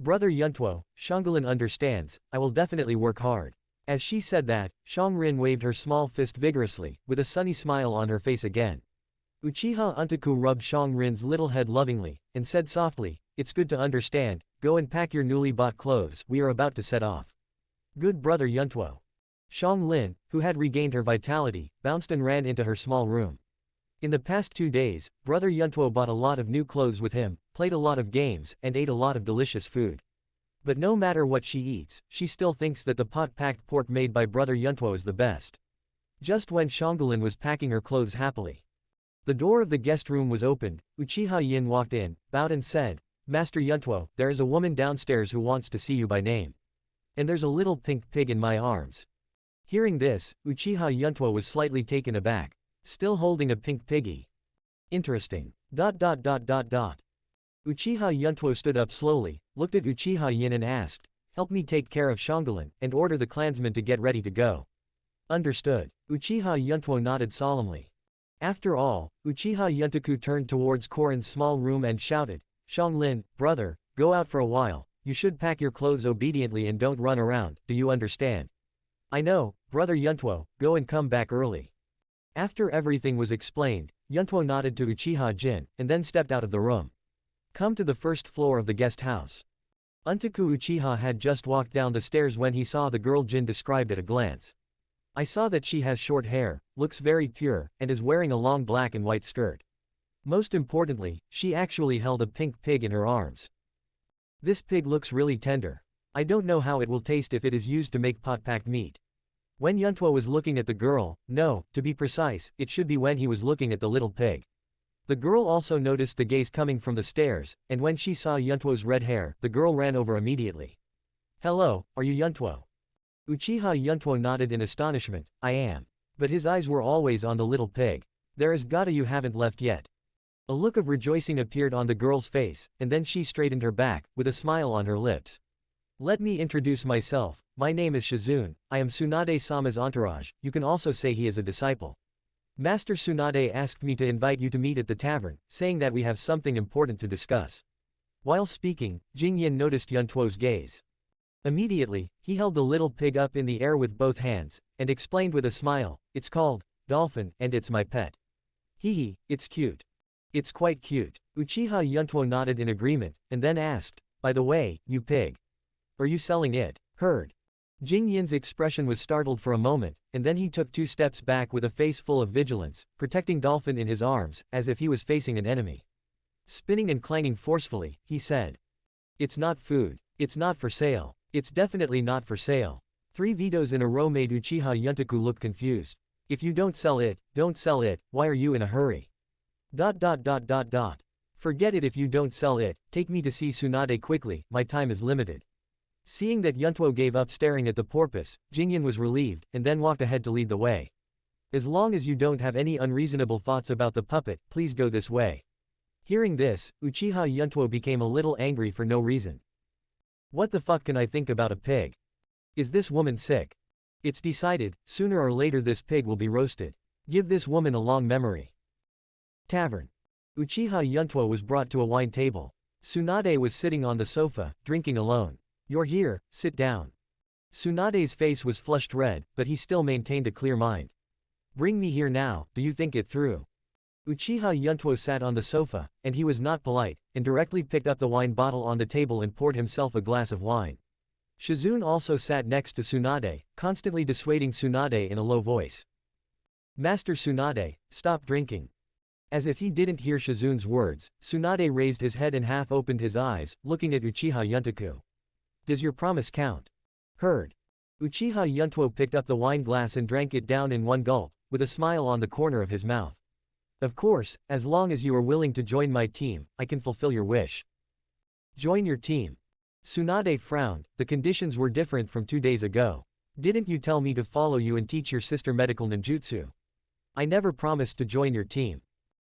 Speaker 2: Brother Yuntuo, Xiaoqing understands, I will definitely work hard. As she said that, Xiaoqing waved her small fist vigorously, with a sunny smile on her face again. Uchiha Yuntoku rubbed Xiaoqing's little head lovingly, and said softly, it's good to understand, go and pack your newly bought clothes, we are about to set off. Good brother Yuntuo. Xiang Lin, who had regained her vitality, bounced and ran into her small room. In the past 2 days, brother Yuntuo bought a lot of new clothes with him, played a lot of games, and ate a lot of delicious food. But no matter what she eats, she still thinks that the pot-packed pork made by brother Yuntuo is the best. Just when Xianglin was packing her clothes happily, the door of the guest room was opened. Uchiha Yin walked in, bowed and said, Master Yuntuo, there is a woman downstairs who wants to see you by name. And there's a little pink pig in my arms. Hearing this, Uchiha Yuntuo was slightly taken aback. Still holding a pink piggy. Interesting. Uchiha Yuntuo stood up slowly, looked at Uchiha Yin and asked, help me take care of Xianglin, and order the clansmen to get ready to go. Understood. Uchiha Yuntuo nodded solemnly. After all, Uchiha Yuntaku turned towards Korin's small room and shouted, Xianglin, brother, go out for a while, you should pack your clothes obediently and don't run around, do you understand? I know, brother Yuntuo, go and come back early. After everything was explained, Yuntuo nodded to Uchiha Jin, and then stepped out of the room. Come to the first floor of the guest house. Untaku Uchiha had just walked down the stairs when he saw the girl Jin described at a glance. I saw that she has short hair, looks very pure, and is wearing a long black and white skirt. Most importantly, she actually held a pink pig in her arms. This pig looks really tender. I don't know how it will taste if it is used to make pot-packed meat. When Yuntuo was looking at the girl, no, to be precise, it should be when he was looking at the little pig. The girl also noticed the gaze coming from the stairs, and when she saw Yuntuo's red hair, the girl ran over immediately. Hello, are you Yuntuo? Uchiha Yuntuo nodded in astonishment, I am. But his eyes were always on the little pig. There is gotta you haven't left yet. A look of rejoicing appeared on the girl's face, and then she straightened her back, with a smile on her lips. Let me introduce myself, my name is Shizune, I am Tsunade-sama's entourage, you can also say he is a disciple. Master Tsunade asked me to invite you to meet at the tavern, saying that we have something important to discuss. While speaking, Jingyin noticed Yuntuo's gaze. Immediately, he held the little pig up in the air with both hands, and explained with a smile, it's called Dolphin, and it's my pet. Hee, it's cute. It's quite cute. Uchiha Yuntuo nodded in agreement, and then asked, by the way, you pig. Are you selling it? Heard. Jingyin's expression was startled for a moment, and then he took 2 steps back with a face full of vigilance, protecting Dolphin in his arms, as if he was facing an enemy. Spinning and clanging forcefully, he said. It's not food. It's not for sale. It's definitely not for sale. 3 vetoes in a row made Uchiha Yuntaku look confused. If you don't sell it, why are you in a hurry? Forget it if you don't sell it, take me to see Tsunade quickly, my time is limited. Seeing that Yuntuo gave up staring at the porpoise, Jingyin was relieved, and then walked ahead to lead the way. As long as you don't have any unreasonable thoughts about the puppet, please go this way. Hearing this, Uchiha Yuntuo became a little angry for no reason. What the fuck can I think about a pig? Is this woman sick? It's decided, sooner or later this pig will be roasted. Give this woman a long memory. Tavern. Uchiha Yuntuo was brought to a wine table. Tsunade was sitting on the sofa, drinking alone. You're here, sit down. Tsunade's face was flushed red, but he still maintained a clear mind. Bring me here now, do you think it through? Uchiha Yuntuo sat on the sofa, and he was not polite, and directly picked up the wine bottle on the table and poured himself a glass of wine. Shizune also sat next to Tsunade, constantly dissuading Tsunade in a low voice. Master Tsunade, stop drinking. As if he didn't hear Shizune's words, Tsunade raised his head and half opened his eyes, looking at Uchiha Yuntaku. Does your promise count? Heard. Uchiha Yuntuo picked up the wine glass and drank it down in one gulp, with a smile on the corner of his mouth. Of course, as long as you are willing to join my team, I can fulfill your wish. Join your team. Tsunade frowned, the conditions were different from 2 days ago. Didn't you tell me to follow you and teach your sister medical ninjutsu? I never promised to join your team.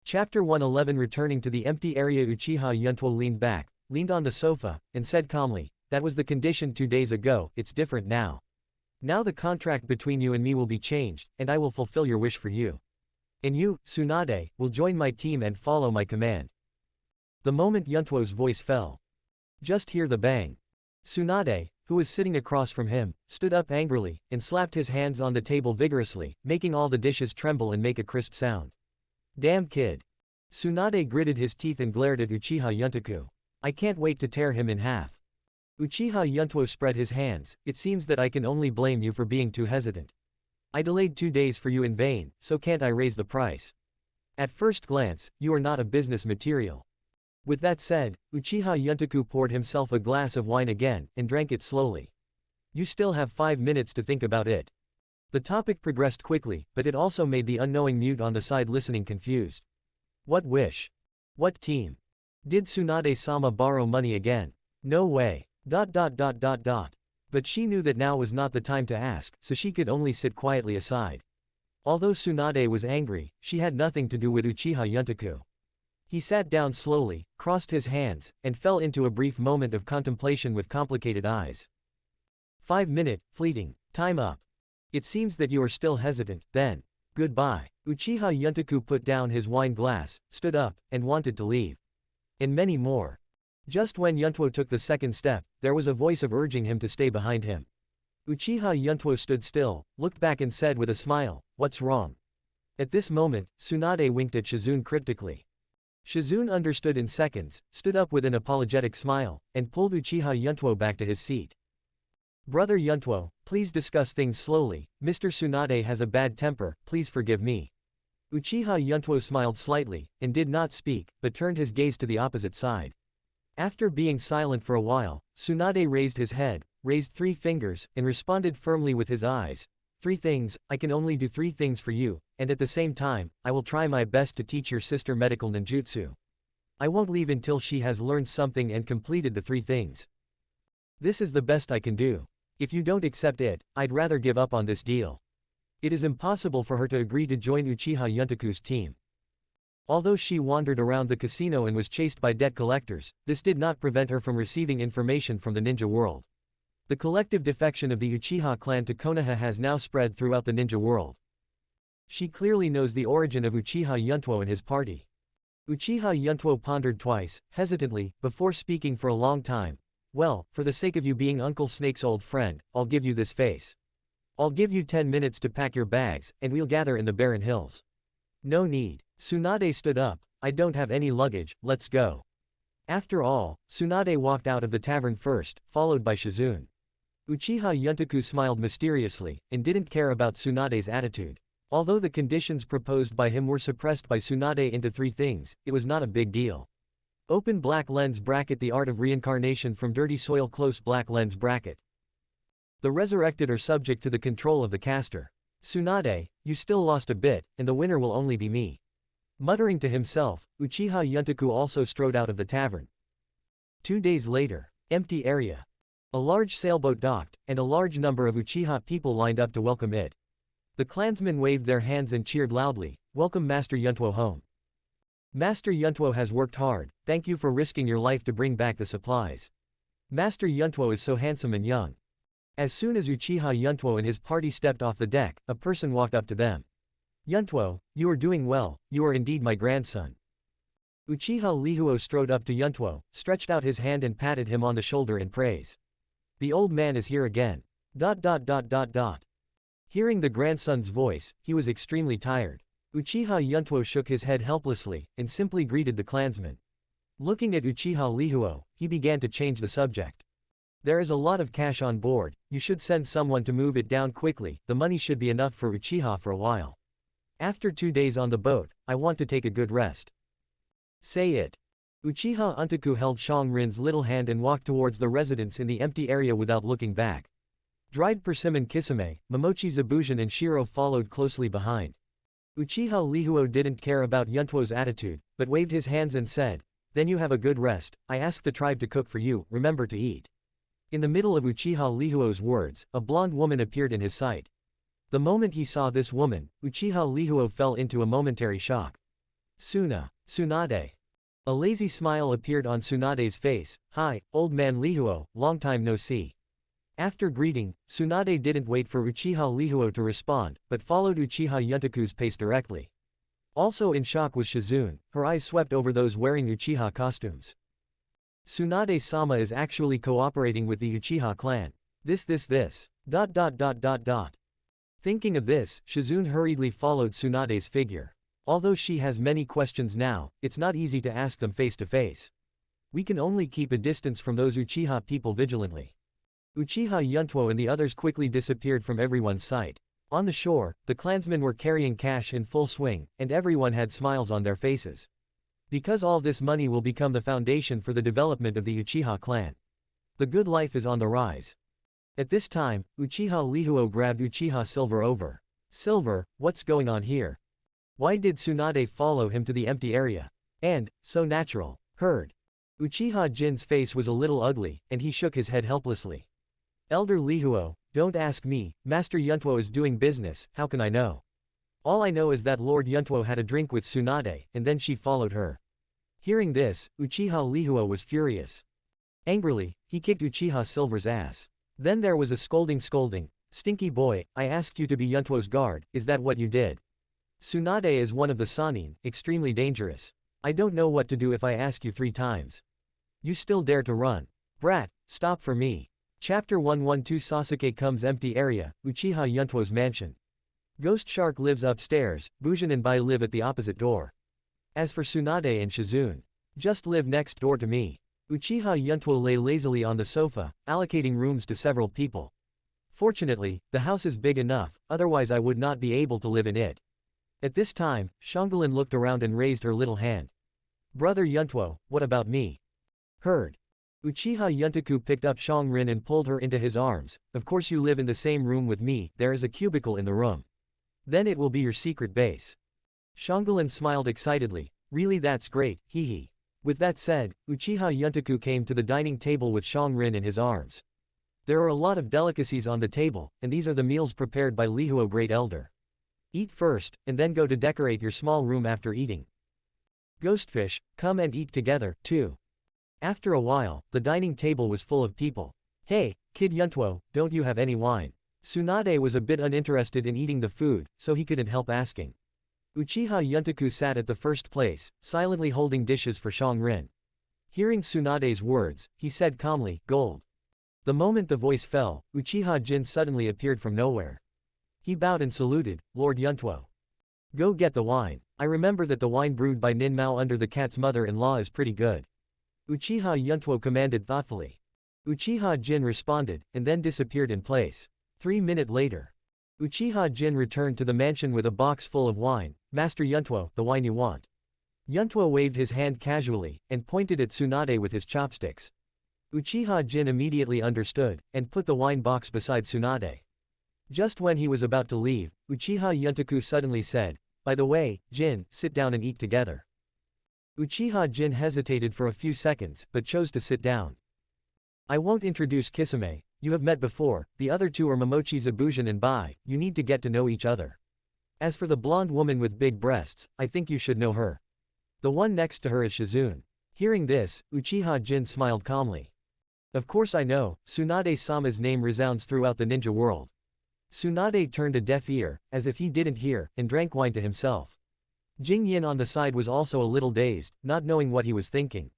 Speaker 2: Chapter 111. Returning to the empty area, Uchiha Yuntuo leaned back, leaned on the sofa, and said calmly, that was the condition 2 days ago, it's different now. Now the contract between you and me will be changed, and I will fulfill your wish for you. And you, Tsunade, will join my team and follow my command. The moment Yuntuo's voice fell. Just hear the bang. Tsunade, who was sitting across from him, stood up angrily, and slapped his hands on the table vigorously, making all the dishes tremble and make a crisp sound. Damn kid. Tsunade gritted his teeth and glared at Uchiha Yuntaku. I can't wait to tear him in half. Uchiha Yuntuo spread his hands. It seems that I can only blame you for being too hesitant. I delayed 2 days for you in vain, so can't I raise the price? At first glance, you are not a business material. With that said, Uchiha Yuntoku poured himself a glass of wine again, and drank it slowly. You still have 5 minutes to think about it. The topic progressed quickly, but it also made the unknowing mute on the side listening confused. What wish? What team? Did Tsunade-sama borrow money again? No way. But she knew that now was not the time to ask, so she could only sit quietly aside. Although Tsunade was angry, she had nothing to do with Uchiha Yuntoku. He sat down slowly, crossed his hands, and fell into a brief moment of contemplation with complicated eyes. 5 minute, fleeting, time up. It seems that you are still hesitant, then. Goodbye. Uchiha Yuntoku put down his wine glass, stood up, and wanted to leave. And many more. Just when Yuntuo took the second step, there was a voice of urging him to stay behind him. Uchiha Yuntuo stood still, looked back and said with a smile, "What's wrong?" At this moment, Tsunade winked at Shizune cryptically. Shizune understood in seconds, stood up with an apologetic smile, and pulled Uchiha Yuntuo back to his seat. Brother Yuntuo, please discuss things slowly. Mr. Tsunade has a bad temper, please forgive me. Uchiha Yuntuo smiled slightly, and did not speak, but turned his gaze to the opposite side. After being silent for a while, Tsunade raised his head, raised 3 fingers, and responded firmly with his eyes. 3 things, I can only do 3 things for you, and at the same time, I will try my best to teach your sister medical ninjutsu. I won't leave until she has learned something and completed the 3 things. This is the best I can do. If you don't accept it, I'd rather give up on this deal. It is impossible for her to agree to join Uchiha Yuntoku's team. Although she wandered around the casino and was chased by debt collectors, this did not prevent her from receiving information from the ninja world. The collective defection of the Uchiha clan to Konoha has now spread throughout the ninja world. She clearly knows the origin of Uchiha Yuntuo and his party. Uchiha Yuntuo pondered twice, hesitantly, before speaking for a long time. Well, for the sake of you being Uncle Snake's old friend, I'll give you this face. I'll give you 10 minutes to pack your bags, and we'll gather in the barren hills. No need. Tsunade stood up. I don't have any luggage, let's go. After all, Tsunade walked out of the tavern first, followed by Shizune. Uchiha Yuntoku smiled mysteriously, and didn't care about Tsunade's attitude. Although the conditions proposed by him were suppressed by Tsunade into 3 things, it was not a big deal. Open black lens bracket. The art of reincarnation from dirty soil. Close black lens bracket. The resurrected are subject to the control of the caster. Tsunade, you still lost a bit, and the winner will only be me. Muttering to himself, Uchiha Yuntoku also strode out of the tavern. 2 days later. Empty area. A large sailboat docked, and a large number of Uchiha people lined up to welcome it. The clansmen waved their hands and cheered loudly, "Welcome Master Yuntuo home. Master Yuntuo has worked hard, thank you for risking your life to bring back the supplies. Master Yuntuo is so handsome and young." As soon as Uchiha Yuntuo and his party stepped off the deck, a person walked up to them. "Yuntuo, you are doing well, you are indeed my grandson." Uchiha Lihuo strode up to Yuntuo, stretched out his hand and patted him on the shoulder in praise. "The old man is here again. Hearing the grandson's voice, he was extremely tired. Uchiha Yuntuo shook his head helplessly, and simply greeted the clansmen. Looking at Uchiha Lihuo, he began to change the subject. "There is a lot of cash on board, you should send someone to move it down quickly, the money should be enough for Uchiha for a while. After 2 days on the boat, I want to take a good rest." "Say it." Uchiha Yuntoku held Shang-Rin's little hand and walked towards the residence in the empty area without looking back. Dried persimmon Kisame, Momochi Zabuzan and Shiro followed closely behind. Uchiha Lihuo didn't care about Yuntuo's attitude, but waved his hands and said, "Then you have a good rest, I asked the tribe to cook for you, remember to eat." In the middle of Uchiha Lihuo's words, a blonde woman appeared in his sight. The moment he saw this woman, Uchiha Lihuo fell into a momentary shock. Tsunade. A lazy smile appeared on Tsunade's face. "Hi, old man Lihuo, long time no see." After greeting, Tsunade didn't wait for Uchiha Lihuo to respond, but followed Uchiha Yuntoku's pace directly. Also in shock was Shizune, her eyes swept over those wearing Uchiha costumes. Tsunade-sama is actually cooperating with the Uchiha clan. This. Thinking of this, Shizune hurriedly followed Tsunade's figure. Although she has many questions now, it's not easy to ask them face to face. We can only keep a distance from those Uchiha people vigilantly. Uchiha Yuntuo and the others quickly disappeared from everyone's sight. On the shore, the clansmen were carrying cash in full swing, and everyone had smiles on their faces. Because all this money will become the foundation for the development of the Uchiha clan. The good life is on the rise. At this time, Uchiha Lihuo grabbed Uchiha Silver over. Silver, what's going on here? Why did Tsunade follow him to the empty area? And, so natural, heard. Uchiha Jin's face was a little ugly, and he shook his head helplessly. Elder Lihuo, don't ask me, Master Yuntuo is doing business, how can I know? All I know is that Lord Yuntuo had a drink with Tsunade, and then she followed her. Hearing this, Uchiha Lihuo was furious. Angrily, he kicked Uchiha Silver's ass. Then there was a scolding. Stinky boy, I asked you to be Yuntuo's guard, is that what you did? Tsunade is one of the Sannin, extremely dangerous. I don't know what to do if I ask you 3 times. You still dare to run. Brat, stop for me. Chapter 112 Sasuke comes empty area, Uchiha Yuntuo's mansion. Ghost Shark lives upstairs, Bujin and Bai live at the opposite door. As for Tsunade and Shizune, just live next door to me. Uchiha Yuntuo lay lazily on the sofa, allocating rooms to several people. Fortunately, the house is big enough, otherwise I would not be able to live in it. At this time, Xiaobai looked around and raised her little hand. Brother Yuntuo, what about me? Heard. Uchiha Yuntaku picked up Xiaobai and pulled her into his arms. Of course you live in the same room with me, there is a cubicle in the room. Then it will be your secret base. Xiaobai smiled excitedly. Really, that's great, hee hee. With that said, Uchiha Yuntaku came to the dining table with Xiaobai in his arms. There are a lot of delicacies on the table, and these are the meals prepared by Lihuo Great Elder. Eat first, and then go to decorate your small room after eating. Ghostfish, come and eat together, too. After a while, the dining table was full of people. Hey, Kid Yuntuo, don't you have any wine? Tsunade was a bit uninterested in eating the food, so he couldn't help asking. Uchiha Yuntaku sat at the first place, silently holding dishes for Xiaobai. Hearing Tsunade's words, he said calmly, gold. The moment the voice fell, Uchiha Jin suddenly appeared from nowhere. He bowed and saluted, Lord Yuntuo. Go get the wine. I remember that the wine brewed by Nin Mao under the cat's mother-in-law is pretty good. Uchiha Yuntuo commanded thoughtfully. Uchiha Jin responded, and then disappeared in place. 3 minutes later. Uchiha Jin returned to the mansion with a box full of wine. Master Yuntuo, the wine you want. Yuntuo waved his hand casually, and pointed at Tsunade with his chopsticks. Uchiha Jin immediately understood, and put the wine box beside Tsunade. Just when he was about to leave, Uchiha Yuntaku suddenly said, by the way, Jin, sit down and eat together. Uchiha Jin hesitated for a few seconds, but chose to sit down. I won't introduce Kisame, you have met before, the other 2 are Momochi Zabujin and Bai, you need to get to know each other. As for the blonde woman with big breasts, I think you should know her. The one next to her is Shizune. Hearing this, Uchiha Jin smiled calmly. Of course I know, Tsunade-sama's name resounds throughout the ninja world. Tsunade turned a deaf ear, as if he didn't hear, and drank wine to himself. Jing Yin on the side was also a little dazed, not knowing what he was thinking.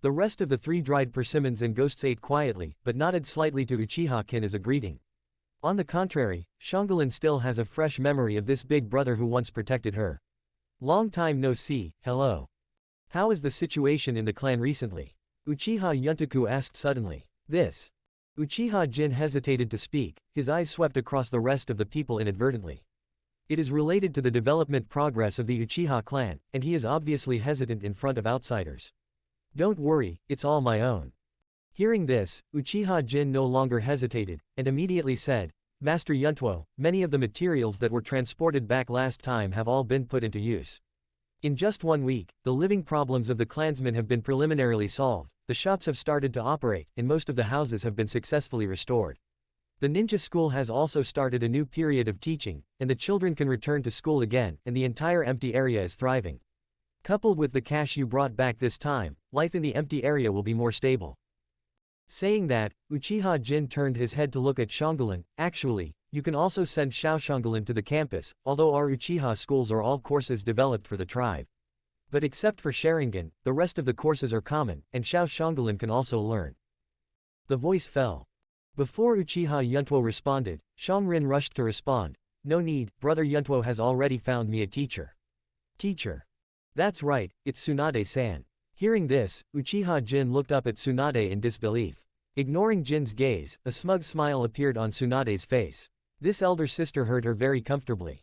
Speaker 2: The rest of the 3 dried persimmons and ghosts ate quietly, but nodded slightly to Uchiha-kin as a greeting. On the contrary, Xiaobai still has a fresh memory of this big brother who once protected her. Long time no see, hello. How is the situation in the clan recently? Uchiha Yuntaku asked suddenly. This. Uchiha Jin hesitated to speak, his eyes swept across the rest of the people inadvertently. It is related to the development progress of the Uchiha clan, and he is obviously hesitant in front of outsiders. Don't worry, it's all my own. Hearing this, Uchiha Jin no longer hesitated, and immediately said, Master Yuntuo, many of the materials that were transported back last time have all been put into use. In just 1 week, the living problems of the clansmen have been preliminarily solved, the shops have started to operate, and most of the houses have been successfully restored. The ninja school has also started a new period of teaching, and the children can return to school again, and the entire empty area is thriving. Coupled with the cash you brought back this time, life in the empty area will be more stable. Saying that, Uchiha Jin turned his head to look at Xiaobai. Actually, you can also send Xiaobai to the campus, although our Uchiha schools are all courses developed for the tribe. But except for Sharingan, the rest of the courses are common, and Xiaobai can also learn. The voice fell. Before Uchiha Yuntuo responded, Xiaobai rushed to respond. No need, brother Yuntuo has already found me a teacher. Teacher. That's right, it's Tsunade-san. Hearing this, Uchiha Jin looked up at Tsunade in disbelief. Ignoring Jin's gaze, a smug smile appeared on Tsunade's face. This elder sister heard her very comfortably.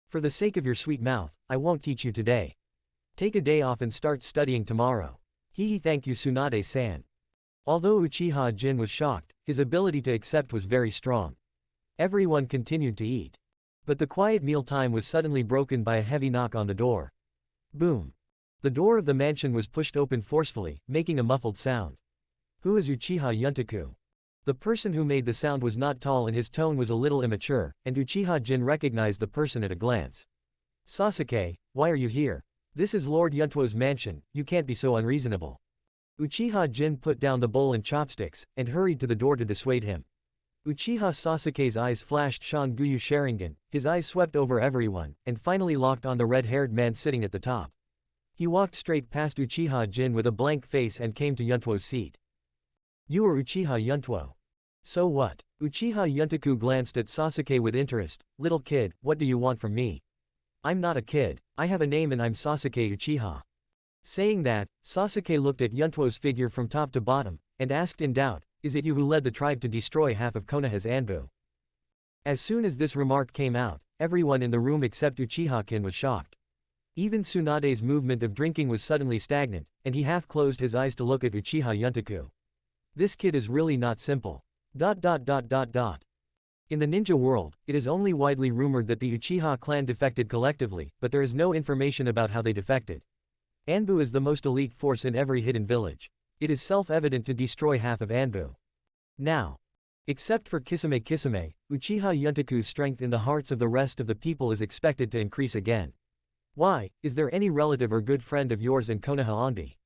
Speaker 2: For the sake of your sweet mouth, I won't teach you today. Take a day off and start studying tomorrow. Hee thank you Tsunade-san. Although Uchiha Jin was shocked, his ability to accept was very strong. Everyone continued to eat. But the quiet mealtime was suddenly broken by a heavy knock on the door. Boom. The door of the mansion was pushed open forcefully, making a muffled sound. Who is Uchiha Yuntuo? The person who made the sound was not tall and his tone was a little immature, and Uchiha Jin recognized the person at a glance. Sasuke, why are you here? This is Lord Yuntuo's mansion, you can't be so unreasonable. Uchiha Jin put down the bowl and chopsticks, and hurried to the door to dissuade him. Uchiha Sasuke's eyes flashed Shangyu Sharingan, his eyes swept over everyone, and finally locked on the red-haired man sitting at the top. He walked straight past Uchiha Jin with a blank face and came to Yuntuo's seat. You are Uchiha Yuntuo. So what? Uchiha Yuntuo glanced at Sasuke with interest. Little kid, what do you want from me? I'm not a kid, I have a name and I'm Sasuke Uchiha. Saying that, Sasuke looked at Yuntuo's figure from top to bottom, and asked in doubt, is it you who led the tribe to destroy half of Konoha's Anbu? As soon as this remark came out, everyone in the room except Uchiha-kin was shocked. Even Tsunade's movement of drinking was suddenly stagnant, and he half closed his eyes to look at Uchiha Yuntuo. This kid is really not simple. In the ninja world, it is only widely rumored that the Uchiha clan defected collectively, but there is no information about how they defected. Anbu is the most elite force in every hidden village. It is self-evident to destroy half of Anbu. Now, except for Kisame, Uchiha Yuntuo's strength in the hearts of the rest of the people is expected to increase again. Why, is there any relative or good friend of yours in Konoha Onbi?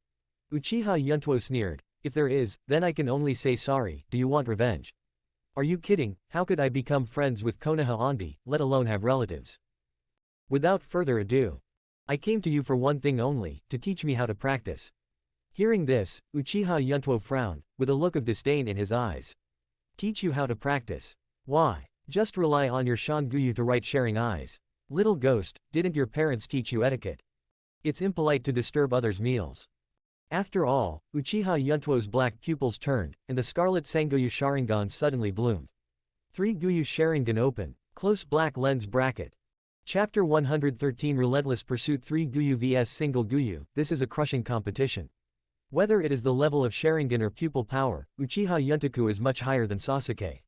Speaker 2: Uchiha Yuntuo sneered. If there is, then I can only say sorry, do you want revenge? Are you kidding? How could I become friends with Konoha Onbi, let alone have relatives? Without further ado, I came to you for one thing only, to teach me how to practice. Hearing this, Uchiha Yuntuo frowned, with a look of disdain in his eyes. Teach you how to practice? Why? Just rely on your Shangyu to right sharing eyes. Little ghost, didn't your parents teach you etiquette? It's impolite to disturb others' meals. After all, Uchiha Yuntuo's black pupils turned, and the scarlet Sangyu Sharingan suddenly bloomed. 3 Gyu Sharingan open, close black lens bracket. Chapter 113 Relentless Pursuit 3 Gyu vs Single Gyu, this is a crushing competition. Whether it is the level of Sharingan or pupil power, Uchiha Yuntuo is much higher than Sasuke.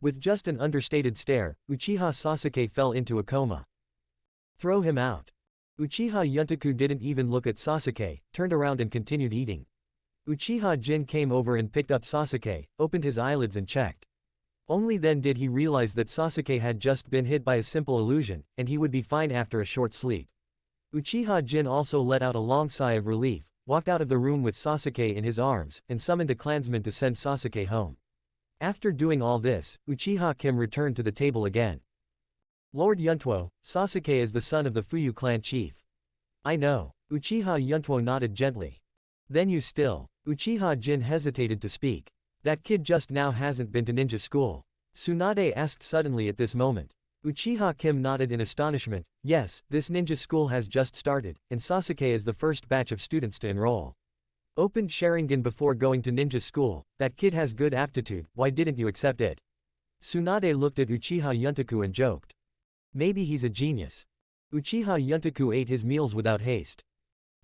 Speaker 2: With just an understated stare, Uchiha Sasuke fell into a coma. Throw him out. Uchiha Yuntuo didn't even look at Sasuke, turned around and continued eating. Uchiha Jin came over and picked up Sasuke, opened his eyelids and checked. Only then did he realize that Sasuke had just been hit by a simple illusion, and he would be fine after a short sleep. Uchiha Jin also let out a long sigh of relief, walked out of the room with Sasuke in his arms, and summoned a clansman to send Sasuke home. After doing all this, Uchiha Kim returned to the table again. Lord Yuntuo, Sasuke is the son of the Fuyu clan chief. I know. Uchiha Yuntuo nodded gently. Then you still. Uchiha Jin hesitated to speak. That kid just now hasn't been to ninja school. Tsunade asked suddenly at this moment. Uchiha Kim nodded in astonishment. Yes, this ninja school has just started, and Sasuke is the first batch of students to enroll. Opened Sharingan before going to ninja school, that kid has good aptitude, why didn't you accept it? Tsunade looked at Uchiha Yuntuo and joked. Maybe he's a genius. Uchiha Yuntuo ate his meals without haste.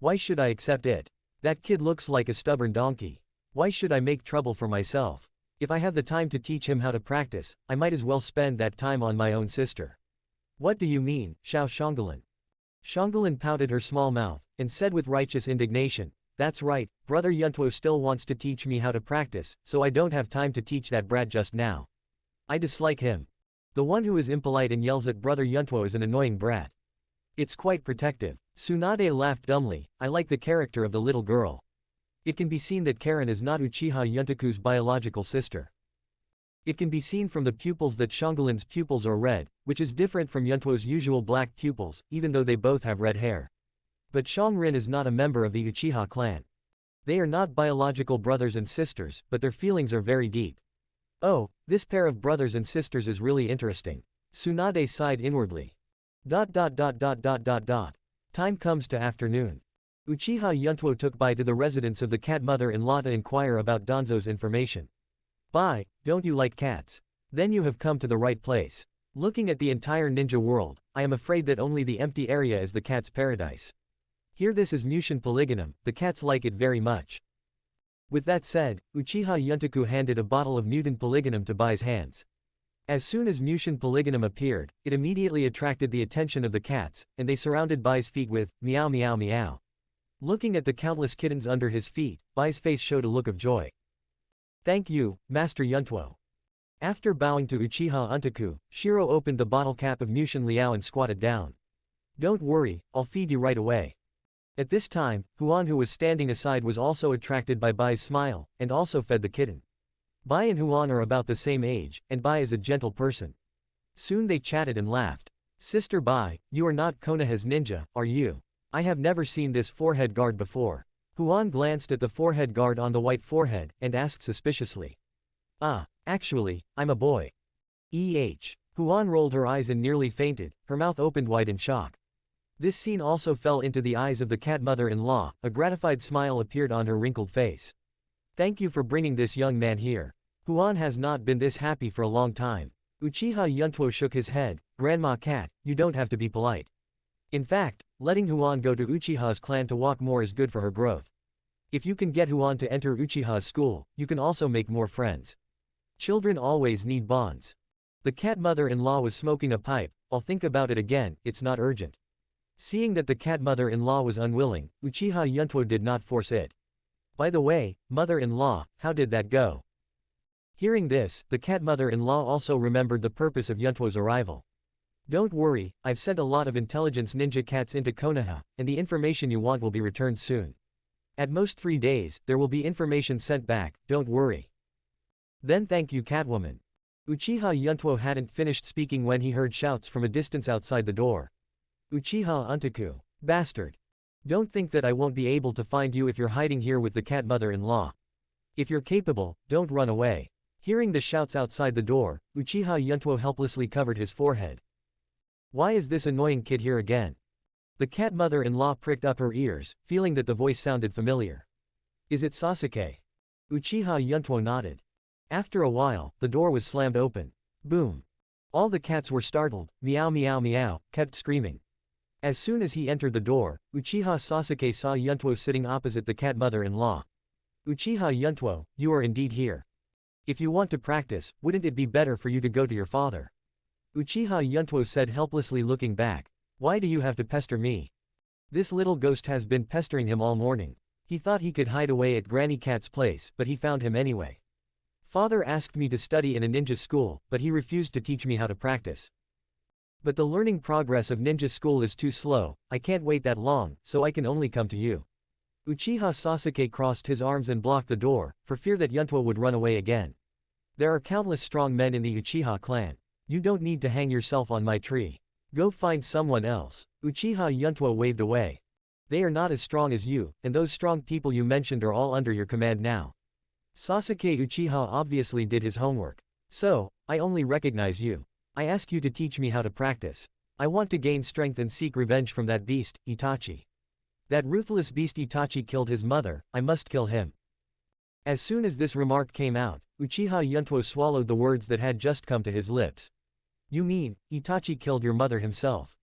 Speaker 2: Why should I accept it? That kid looks like a stubborn donkey. Why should I make trouble for myself? If I have the time to teach him how to practice, I might as well spend that time on my own sister. What do you mean, Xiao Shangulin? Shangulin pouted her small mouth, and said with righteous indignation, that's right, brother Yuntuo still wants to teach me how to practice, so I don't have time to teach that brat just now. I dislike him. The one who is impolite and yells at brother Yuntuo is an annoying brat. It's quite protective. Tsunade laughed dumbly. I like the character of the little girl. It can be seen that Karen is not Uchiha Yuntuo's biological sister. It can be seen from the pupils that Shangulin's pupils are red, which is different from Yuntuo's usual black pupils, even though they both have red hair. But Shangrin is not a member of the Uchiha clan. They are not biological brothers and sisters, but their feelings are very deep. Oh, this pair of brothers and sisters is really interesting. Tsunade sighed inwardly. Time comes to afternoon. Uchiha Yuntuo took Bai to the residence of the cat mother-in-law to inquire about Danzo's information. Bai, don't you like cats? Then you have come to the right place. Looking at the entire ninja world, I am afraid that only the empty area is the cat's paradise. Here this is Mushin Polygonum, the cats like it very much. With that said, Uchiha Yuntoku handed a bottle of mutant polygonum to Bai's hands. As soon as Mushin Polygonum appeared, it immediately attracted the attention of the cats, and they surrounded Bai's feet with, meow meow meow. Looking at the countless kittens under his feet, Bai's face showed a look of joy. Thank you, Master Yuntuo. After bowing to Uchiha Yuntoku, Shiro opened the bottle cap of Mushin Liao and squatted down. Don't worry, I'll feed you right away. At this time, Huan, who was standing aside, was also attracted by Bai's smile, and also fed the kitten. Bai and Huan are about the same age, and Bai is a gentle person. Soon they chatted and laughed. Sister Bai, you are not Konoha's ninja, are you? I have never seen this forehead guard before. Huan glanced at the forehead guard on the white forehead, and asked suspiciously. Actually, I'm a boy. Huan rolled her eyes and nearly fainted, her mouth opened wide in shock. This scene also fell into the eyes of the cat mother-in-law, a gratified smile appeared on her wrinkled face. Thank you for bringing this young man here. Huan has not been this happy for a long time. Uchiha Yuntuo shook his head, Grandma Cat, you don't have to be polite. In fact, letting Huan go to Uchiha's clan to walk more is good for her growth. If you can get Huan to enter Uchiha's school, you can also make more friends. Children always need bonds. The cat mother-in-law was smoking a pipe, I'll think about it again, it's not urgent. Seeing that the cat mother-in-law was unwilling, Uchiha Yuntuo did not force it. By the way, mother-in-law, how did that go? Hearing this, the cat mother-in-law also remembered the purpose of Yuntuo's arrival. Don't worry, I've sent a lot of intelligence ninja cats into Konoha, and the information you want will be returned soon. At most 3 days, there will be information sent back, don't worry. Then thank you, Catwoman. Uchiha Yuntuo hadn't finished speaking when he heard shouts from a distance outside the door. Uchiha Yuntoku. Bastard. Don't think that I won't be able to find you if you're hiding here with the cat mother-in-law. If you're capable, don't run away. Hearing the shouts outside the door, Uchiha Yuntuo helplessly covered his forehead. Why is this annoying kid here again? The cat mother-in-law pricked up her ears, feeling that the voice sounded familiar. Is it Sasuke? Uchiha Yuntuo nodded. After a while, the door was slammed open. Boom. All the cats were startled, meow meow meow, kept screaming. As soon as he entered the door, Uchiha Sasuke saw Yuntuo sitting opposite the cat mother-in-law. Uchiha Yuntuo, you are indeed here. If you want to practice, wouldn't it be better for you to go to your father? Uchiha Yuntuo said helplessly looking back. Why do you have to pester me? This little ghost has been pestering him all morning. He thought he could hide away at Granny Cat's place, but he found him anyway. Father asked me to study in a ninja school, but he refused to teach me how to practice. But the learning progress of ninja school is too slow, I can't wait that long, so I can only come to you. Uchiha Sasuke crossed his arms and blocked the door, for fear that Yuntuo would run away again. There are countless strong men in the Uchiha clan. You don't need to hang yourself on my tree. Go find someone else. Uchiha Yuntuo waved away. They are not as strong as you, and those strong people you mentioned are all under your command now. Sasuke Uchiha obviously did his homework. So, I only recognize you. I ask you to teach me how to practice. I want to gain strength and seek revenge from that beast, Itachi. That ruthless beast Itachi killed his mother, I must kill him. As soon as this remark came out, Uchiha Yuntuo swallowed the words that had just come to his lips. You mean, Itachi killed your mother himself?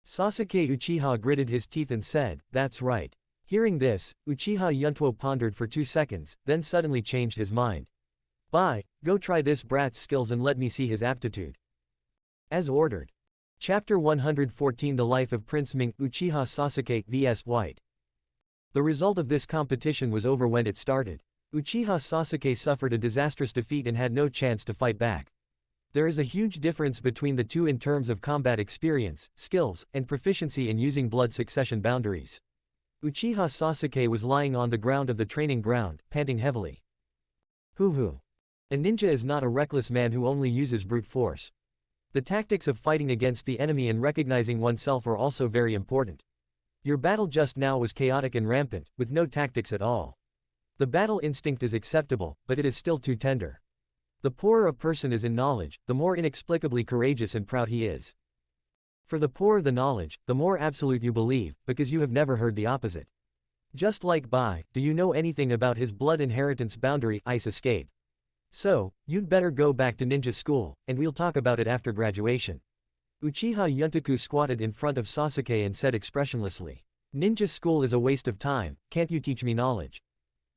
Speaker 2: Sasuke Uchiha gritted his teeth and said, that's right. Hearing this, Uchiha Yuntuo pondered for 2 seconds, then suddenly changed his mind. Bye, go try this brat's skills and let me see his aptitude. As ordered. Chapter 114 The Life of Prince Ming Uchiha Sasuke vs White. The result of this competition was over when it started. Uchiha Sasuke suffered a disastrous defeat and had no chance to fight back. There is a huge difference between the two in terms of combat experience, skills, and proficiency in using blood succession boundaries. Uchiha Sasuke was lying on the ground of the training ground, panting heavily. Hoo. A ninja is not a reckless man who only uses brute force. The tactics of fighting against the enemy and recognizing oneself are also very important. Your battle just now was chaotic and rampant, with no tactics at all. The battle instinct is acceptable, but it is still too tender. The poorer a person is in knowledge, the more inexplicably courageous and proud he is. For the poorer the knowledge, the more absolute you believe, because you have never heard the opposite. Just like Bai, do you know anything about his blood inheritance boundary ice escape? So, you'd better go back to ninja school, and we'll talk about it after graduation. Uchiha Yuntuo squatted in front of Sasuke and said expressionlessly. Ninja school is a waste of time, can't you teach me knowledge?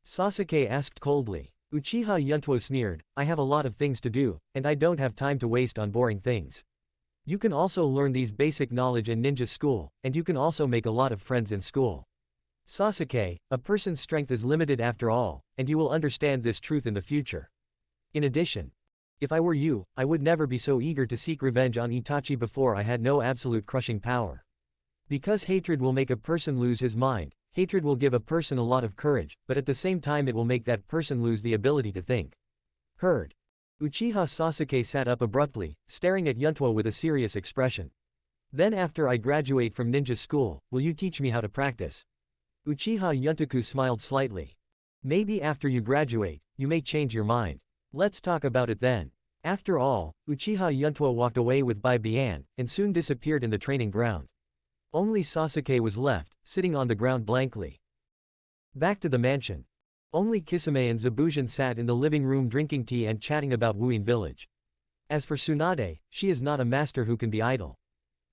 Speaker 2: Sasuke asked coldly. Uchiha Yuntuo sneered, I have a lot of things to do, and I don't have time to waste on boring things. You can also learn these basic knowledge in ninja school, and you can also make a lot of friends in school. Sasuke, a person's strength is limited after all, and you will understand this truth in the future. In addition, if I were you, I would never be so eager to seek revenge on Itachi before I had no absolute crushing power. Because hatred will make a person lose his mind, hatred will give a person a lot of courage, but at the same time it will make that person lose the ability to think. Heard. Uchiha Sasuke sat up abruptly, staring at Yuntuo with a serious expression. Then after I graduate from ninja school, will you teach me how to practice? Uchiha Yuntuo smiled slightly. Maybe after you graduate, you may change your mind. Let's talk about it then. After all, Uchiha Yuntuo walked away with Bai Bian, and soon disappeared in the training ground. Only Sasuke was left, sitting on the ground blankly. Back to the mansion. Only Kisame and Zabujan sat in the living room drinking tea and chatting about Wuin village. As for Tsunade, she is not a master who can be idle.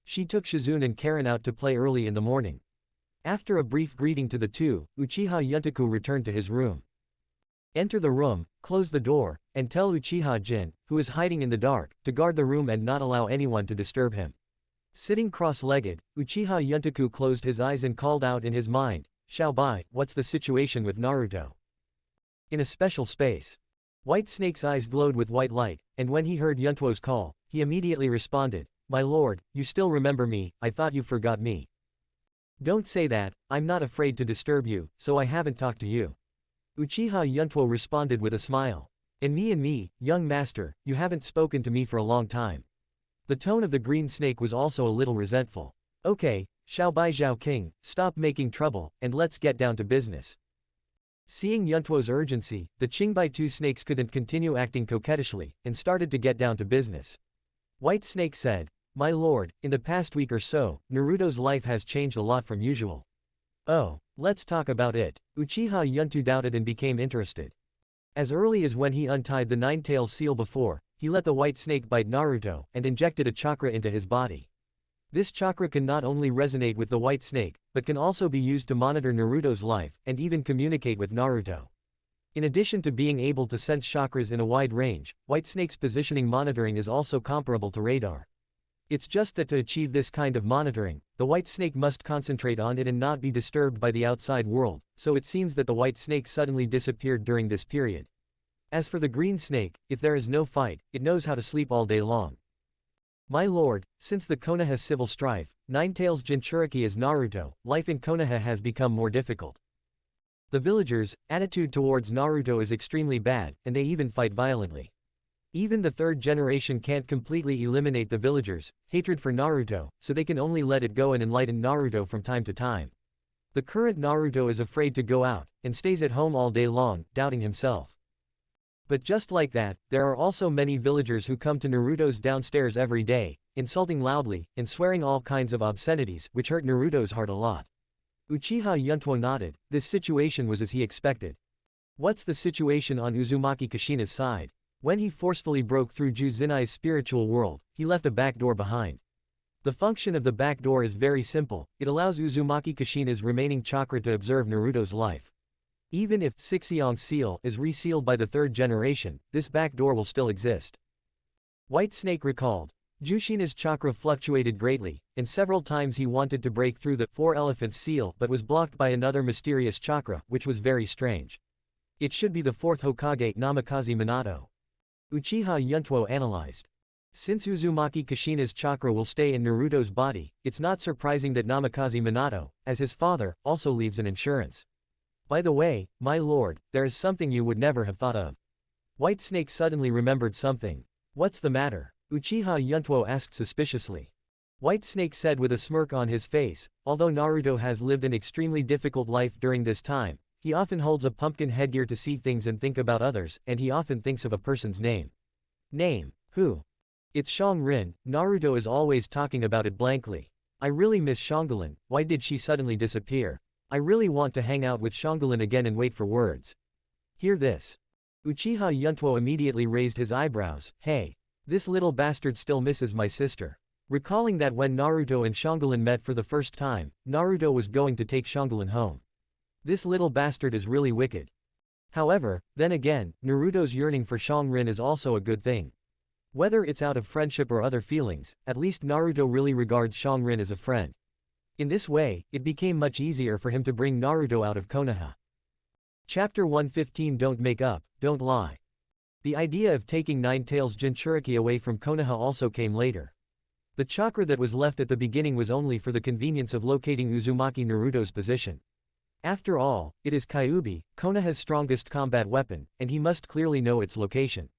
Speaker 2: She took Shizune and Karen out to play early in the morning. After a brief greeting to the two, Uchiha Yuntuo returned to his room. Enter the room, close the door, and tell Uchiha Jin, who is hiding in the dark, to guard the room and not allow anyone to disturb him. Sitting cross-legged, Uchiha Yuntuo closed his eyes and called out in his mind, Xiaobai, what's the situation with Naruto? In a special space. White Snake's eyes glowed with white light, and when he heard Yuntuo's call, he immediately responded, My lord, you still remember me, I thought you forgot me. Don't say that, I'm not afraid to disturb you, so I haven't talked to you. Uchiha Yuntuo responded with a smile. And me, young master, you haven't spoken to me for a long time. The tone of the green snake was also a little resentful. Okay, Xiaobai Xiaoqing, stop making trouble, and let's get down to business. Seeing Yuntuo's urgency, the Qingbai two snakes couldn't continue acting coquettishly, and started to get down to business. White Snake said, My lord, in the past week or so, Naruto's life has changed a lot from usual. Oh, let's talk about it. Uchiha Yuntuo doubted and became interested. As early as when he untied the nine-tailed seal before, he let the white snake bite Naruto, and injected a chakra into his body. This chakra can not only resonate with the white snake, but can also be used to monitor Naruto's life, and even communicate with Naruto. In addition to being able to sense chakras in a wide range, white snake's positioning monitoring is also comparable to radar. It's just that to achieve this kind of monitoring, the white snake must concentrate on it and not be disturbed by the outside world, so it seems that the white snake suddenly disappeared during this period. As for the green snake, if there is no fight, it knows how to sleep all day long. My lord, since the Konoha civil strife, Ninetales Jinchuriki as Naruto, life in Konoha has become more difficult. The villagers' attitude towards Naruto is extremely bad, and they even fight violently. Even the third generation can't completely eliminate the villagers' hatred for Naruto, so they can only let it go and enlighten Naruto from time to time. The current Naruto is afraid to go out, and stays at home all day long, doubting himself. But just like that, there are also many villagers who come to Naruto's downstairs every day, insulting loudly, and swearing all kinds of obscenities, which hurt Naruto's heart a lot. Uchiha Yuntuo nodded, this situation was as he expected. What's the situation on Uzumaki Kushina's side? When he forcefully broke through Ju Zinai's spiritual world, he left a back door behind. The function of the back door is very simple, it allows Uzumaki Kushina's remaining chakra to observe Naruto's life. Even if Sixion's seal is resealed by the third generation, this back door will still exist. White Snake recalled. Jushina's chakra fluctuated greatly, and several times he wanted to break through the Four Elephants seal but was blocked by another mysterious chakra, which was very strange. It should be the fourth Hokage Namikaze Minato. Uchiha Yuntuo analyzed. Since Uzumaki Kushina's chakra will stay in Naruto's body, it's not surprising that Namikaze Minato, as his father, also leaves an insurance. By the way, my lord, there is something you would never have thought of. White Snake suddenly remembered something. What's the matter? Uchiha Yuntuo asked suspiciously. White Snake said with a smirk on his face, although Naruto has lived an extremely difficult life during this time, he often holds a pumpkin headgear to see things and think about others, and he often thinks of a person's name. Name? Who? It's Shang Rin. Naruto is always talking about it blankly. I really miss Shangulin, why did she suddenly disappear? I really want to hang out with Xiaoqing again and wait for words. Hear this. Uchiha Yuntuo immediately raised his eyebrows. Hey. This little bastard still misses my sister. Recalling that when Naruto and Xiaoqing met for the first time, Naruto was going to take Xiaoqing home. This little bastard is really wicked. However, then again, Naruto's yearning for Xiaoqing is also a good thing. Whether it's out of friendship or other feelings, at least Naruto really regards Xiaoqing as a friend. In this way, it became much easier for him to bring Naruto out of Konoha. Chapter 115 Don't Make Up, Don't Lie. The idea of taking Nine-Tails Jinchuriki away from Konoha also came later. The chakra that was left at the beginning was only for the convenience of locating Uzumaki Naruto's position. After all, it is Kyuubi, Konoha's strongest combat weapon, and he must clearly know its location.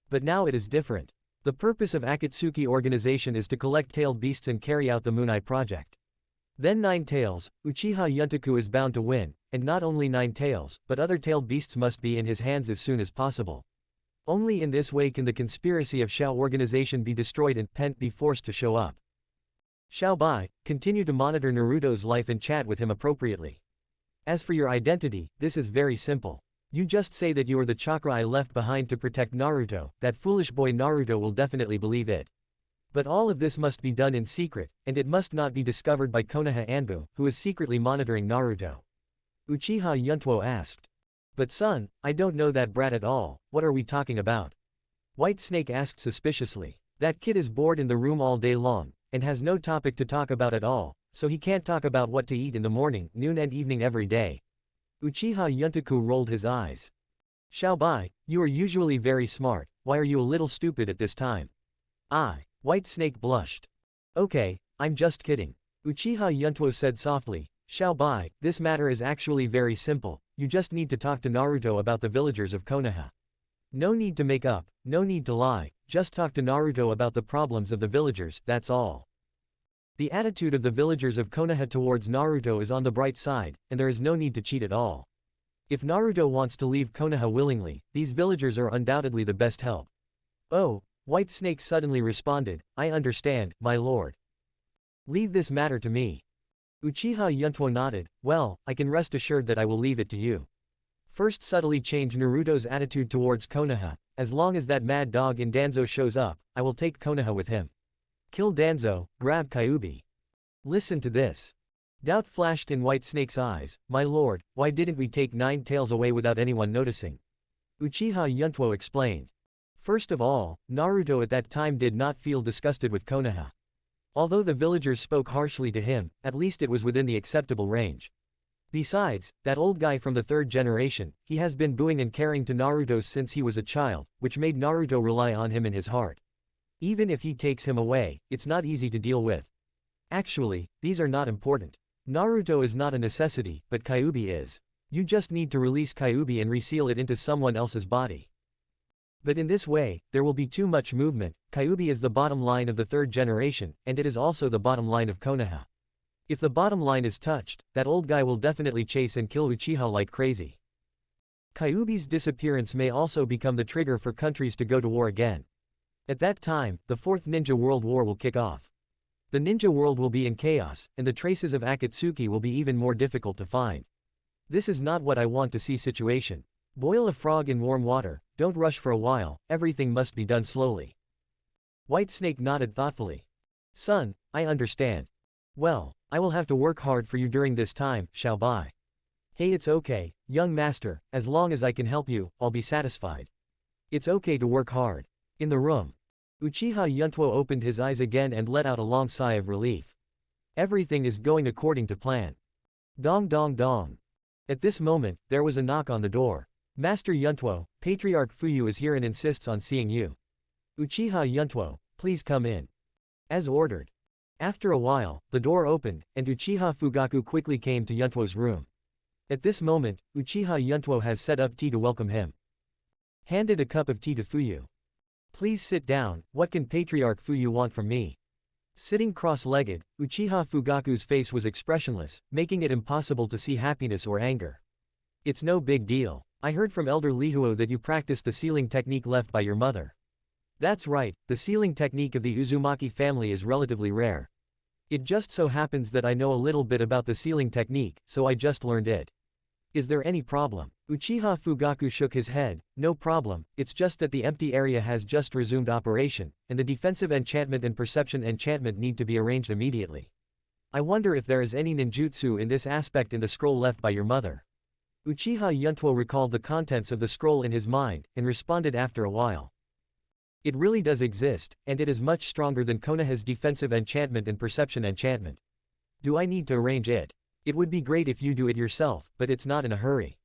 Speaker 2: But now it is different. The purpose of Akatsuki organization is to collect tailed beasts and carry out the Moon Eye project. Then Nine-Tails, Uchiha Yuntuo is bound to win, and not only Nine-Tails, but other tailed beasts must be in his hands as soon as possible. Only in this way can the conspiracy of Xiao organization be destroyed and Pent be forced to show up. Xiaobai, continue to monitor Naruto's life and chat with him appropriately. As for your identity, this is very simple. You just say that you are the chakra I left behind to protect Naruto, that foolish boy Naruto will definitely believe it. But all of this must be done in secret, and it must not be discovered by Konoha Anbu, who is secretly monitoring Naruto. Uchiha Yuntuo asked. But son, I don't know that brat at all, what are we talking about? White Snake asked suspiciously. That kid is bored in the room all day long, and has no topic to talk about at all, so he can't talk about what to eat in the morning, noon and evening every day. Uchiha Yuntuo rolled his eyes. Xiaobai, you are usually very smart, why are you a little stupid at this time? White Snake blushed. Okay, I'm just kidding. Uchiha Yuntuo said softly. Xiaobai, this matter is actually very simple, you just need to talk to Naruto about the villagers of Konoha. No need to make up, no need to lie, just talk to Naruto about the problems of the villagers, that's all. The attitude of the villagers of Konoha towards Naruto is on the bright side, and there is no need to cheat at all. If Naruto wants to leave Konoha willingly, these villagers are undoubtedly the best help. Oh, White Snake suddenly responded, I understand, my lord. Leave this matter to me. Uchiha Yuntuo nodded, well, I can rest assured that I will leave it to you. First subtly change Naruto's attitude towards Konoha, as long as that mad dog in Danzo shows up, I will take Konoha with him. Kill Danzo, grab Kyuubi. Listen to this. Doubt flashed in White Snake's eyes, my lord, why didn't we take Nine-Tails away without anyone noticing? Uchiha Yuntuo explained. First of all, Naruto at that time did not feel disgusted with Konoha. Although the villagers spoke harshly to him, at least it was within the acceptable range. Besides, that old guy from the third generation, he has been booing and caring to Naruto since he was a child, which made Naruto rely on him in his heart. Even if he takes him away, it's not easy to deal with. Actually, these are not important. Naruto is not a necessity, but Kyuubi is. You just need to release Kyuubi and reseal it into someone else's body. But in this way, there will be too much movement. Kyuubi is the bottom line of the third generation, and it is also the bottom line of Konoha. If the bottom line is touched, that old guy will definitely chase and kill Uchiha like crazy. Kyuubi's disappearance may also become the trigger for countries to go to war again. At that time, the Fourth Ninja World War will kick off. The ninja world will be in chaos, and the traces of Akatsuki will be even more difficult to find. This is not what I want to see situation. Boil a frog in warm water, don't rush for a while, everything must be done slowly. White Snake nodded thoughtfully. Son, I understand. Well, I will have to work hard for you during this time, Xiaobai. Hey, it's okay, young master, as long as I can help you, I'll be satisfied. It's okay to work hard. In the room. Uchiha Yuntuo opened his eyes again and let out a long sigh of relief. Everything is going according to plan. Dong dong dong. At this moment, there was a knock on the door. Master Yuntuo, Patriarch Fuyu is here and insists on seeing you. Uchiha Yuntuo, please come in. As ordered. After a while, the door opened, and Uchiha Fugaku quickly came to Yuntuo's room. At this moment, Uchiha Yuntuo has set up tea to welcome him. Handed a cup of tea to Fuyu. Please sit down, what can Patriarch Fuyu want from me? Sitting cross-legged, Uchiha Fugaku's face was expressionless, making it impossible to see happiness or anger. It's no big deal. I heard from Elder Lihuo that you practiced the sealing technique left by your mother. That's right, the sealing technique of the Uzumaki family is relatively rare. It just so happens that I know a little bit about the sealing technique, so I just learned it. Is there any problem? Uchiha Fugaku shook his head. No problem, it's just that the empty area has just resumed operation, and the defensive enchantment and perception enchantment need to be arranged immediately. I wonder if there is any ninjutsu in this aspect in the scroll left by your mother. Uchiha Yuntuo recalled the contents of the scroll in his mind, and responded after a while. It really does exist, and it is much stronger than Konoha's defensive enchantment and perception enchantment. Do I need to arrange it? It would be great if you do it yourself, but it's not in a hurry.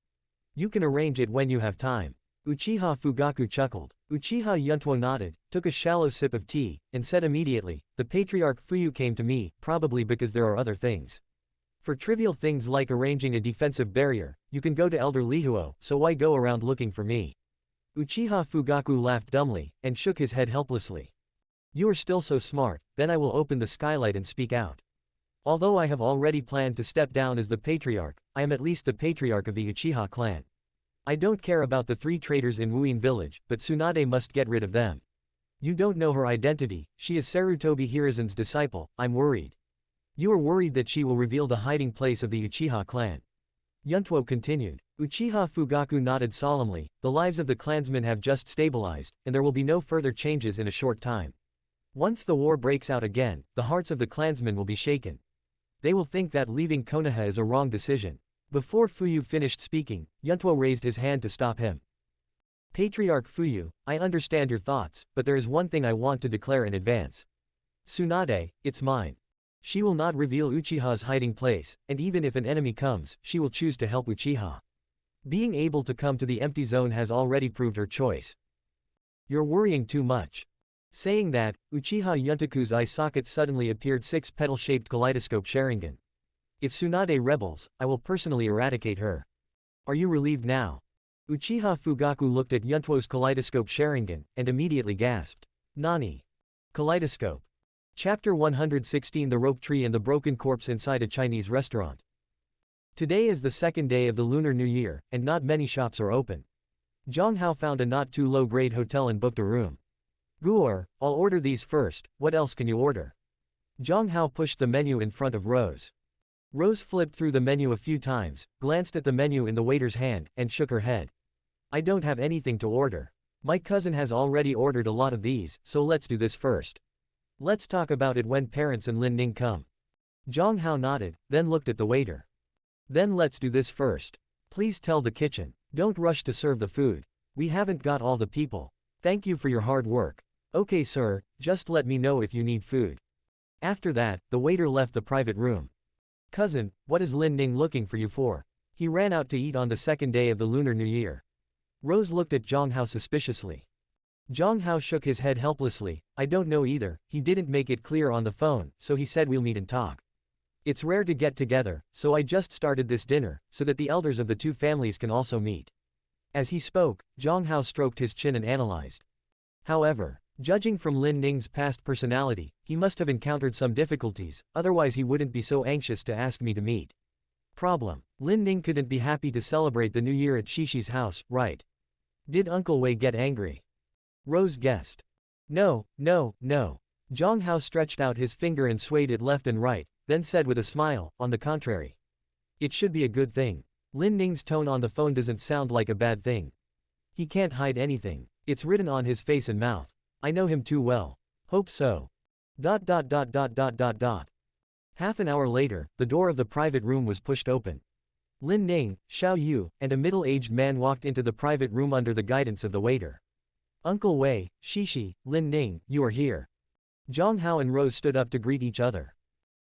Speaker 2: You can arrange it when you have time. Uchiha Fugaku chuckled. Uchiha Yuntuo nodded, took a shallow sip of tea, and said immediately, the Patriarch Fuyu came to me, probably because there are other things. For trivial things like arranging a defensive barrier, you can go to Elder Lihuo, so why go around looking for me? Uchiha Fugaku laughed dumbly, and shook his head helplessly. You are still so smart, then I will open the skylight and speak out. Although I have already planned to step down as the Patriarch, I am at least the Patriarch of the Uchiha clan. I don't care about the 3 traitors in Wuin village, but Tsunade must get rid of them. You don't know her identity, she is Sarutobi Hiruzen's disciple, I'm worried. You are worried that she will reveal the hiding place of the Uchiha clan. Yuntuo continued. Uchiha Fugaku nodded solemnly, the lives of the clansmen have just stabilized, and there will be no further changes in a short time. Once the war breaks out again, the hearts of the clansmen will be shaken. They will think that leaving Konoha is a wrong decision. Before Fuyu finished speaking, Yuntuo raised his hand to stop him. Patriarch Fuyu, I understand your thoughts, but there is one thing I want to declare in advance. Tsunade, it's mine. She will not reveal Uchiha's hiding place, and even if an enemy comes, she will choose to help Uchiha. Being able to come to the empty zone has already proved her choice. You're worrying too much. Saying that, Uchiha Yuntaku's eye socket suddenly appeared 6 petal-shaped kaleidoscope Sharingan. If Tsunade rebels, I will personally eradicate her. Are you relieved now? Uchiha Fugaku looked at Yuntuo's kaleidoscope Sharingan, and immediately gasped. Nani? Kaleidoscope. Chapter 116 The Rope Tree and the Broken Corpse inside a Chinese restaurant. Today is the 2nd day of the Lunar New Year, and not many shops are open. Zhang Hao found a not too low-grade hotel and booked a room. Guor, I'll order these first, what else can you order? Zhang Hao pushed the menu in front of Rose. Rose flipped through the menu a few times, glanced at the menu in the waiter's hand, and shook her head. I don't have anything to order. My cousin has already ordered a lot of these, so let's do this first. Let's talk about it when parents and Lin Ning come. Zhang Hao nodded, then looked at the waiter. Then let's do this first. Please tell the kitchen. Don't rush to serve the food. We haven't got all the people. Thank you for your hard work. Okay sir, just let me know if you need food. After that, the waiter left the private room. Cousin, what is Lin Ning looking for you for? He ran out to eat on the 2nd day of the Lunar New Year. Rose looked at Zhang Hao suspiciously. Zhang Hao shook his head helplessly. I don't know either, he didn't make it clear on the phone, so he said we'll meet and talk. It's rare to get together, so I just started this dinner, so that the elders of the 2 families can also meet. As he spoke, Zhang Hao stroked his chin and analyzed. However, judging from Lin Ning's past personality, he must have encountered some difficulties, otherwise he wouldn't be so anxious to ask me to meet. Problem. Lin Ning couldn't be happy to celebrate the new year at Shishi's house, right? Did Uncle Wei get angry? Rose guessed. No. Zhang Hao stretched out his finger and swayed it left and right, then said with a smile, on the contrary. It should be a good thing. Lin Ning's tone on the phone doesn't sound like a bad thing. He can't hide anything. It's written on his face and mouth. I know him too well. Hope so. Half an hour later, the door of the private room was pushed open. Lin Ning, Xiao Yu, and a middle-aged man walked into the private room under the guidance of the waiter. Uncle Wei, Shishi, Lin Ning, you are here. Zhang Hao and Rose stood up to greet each other.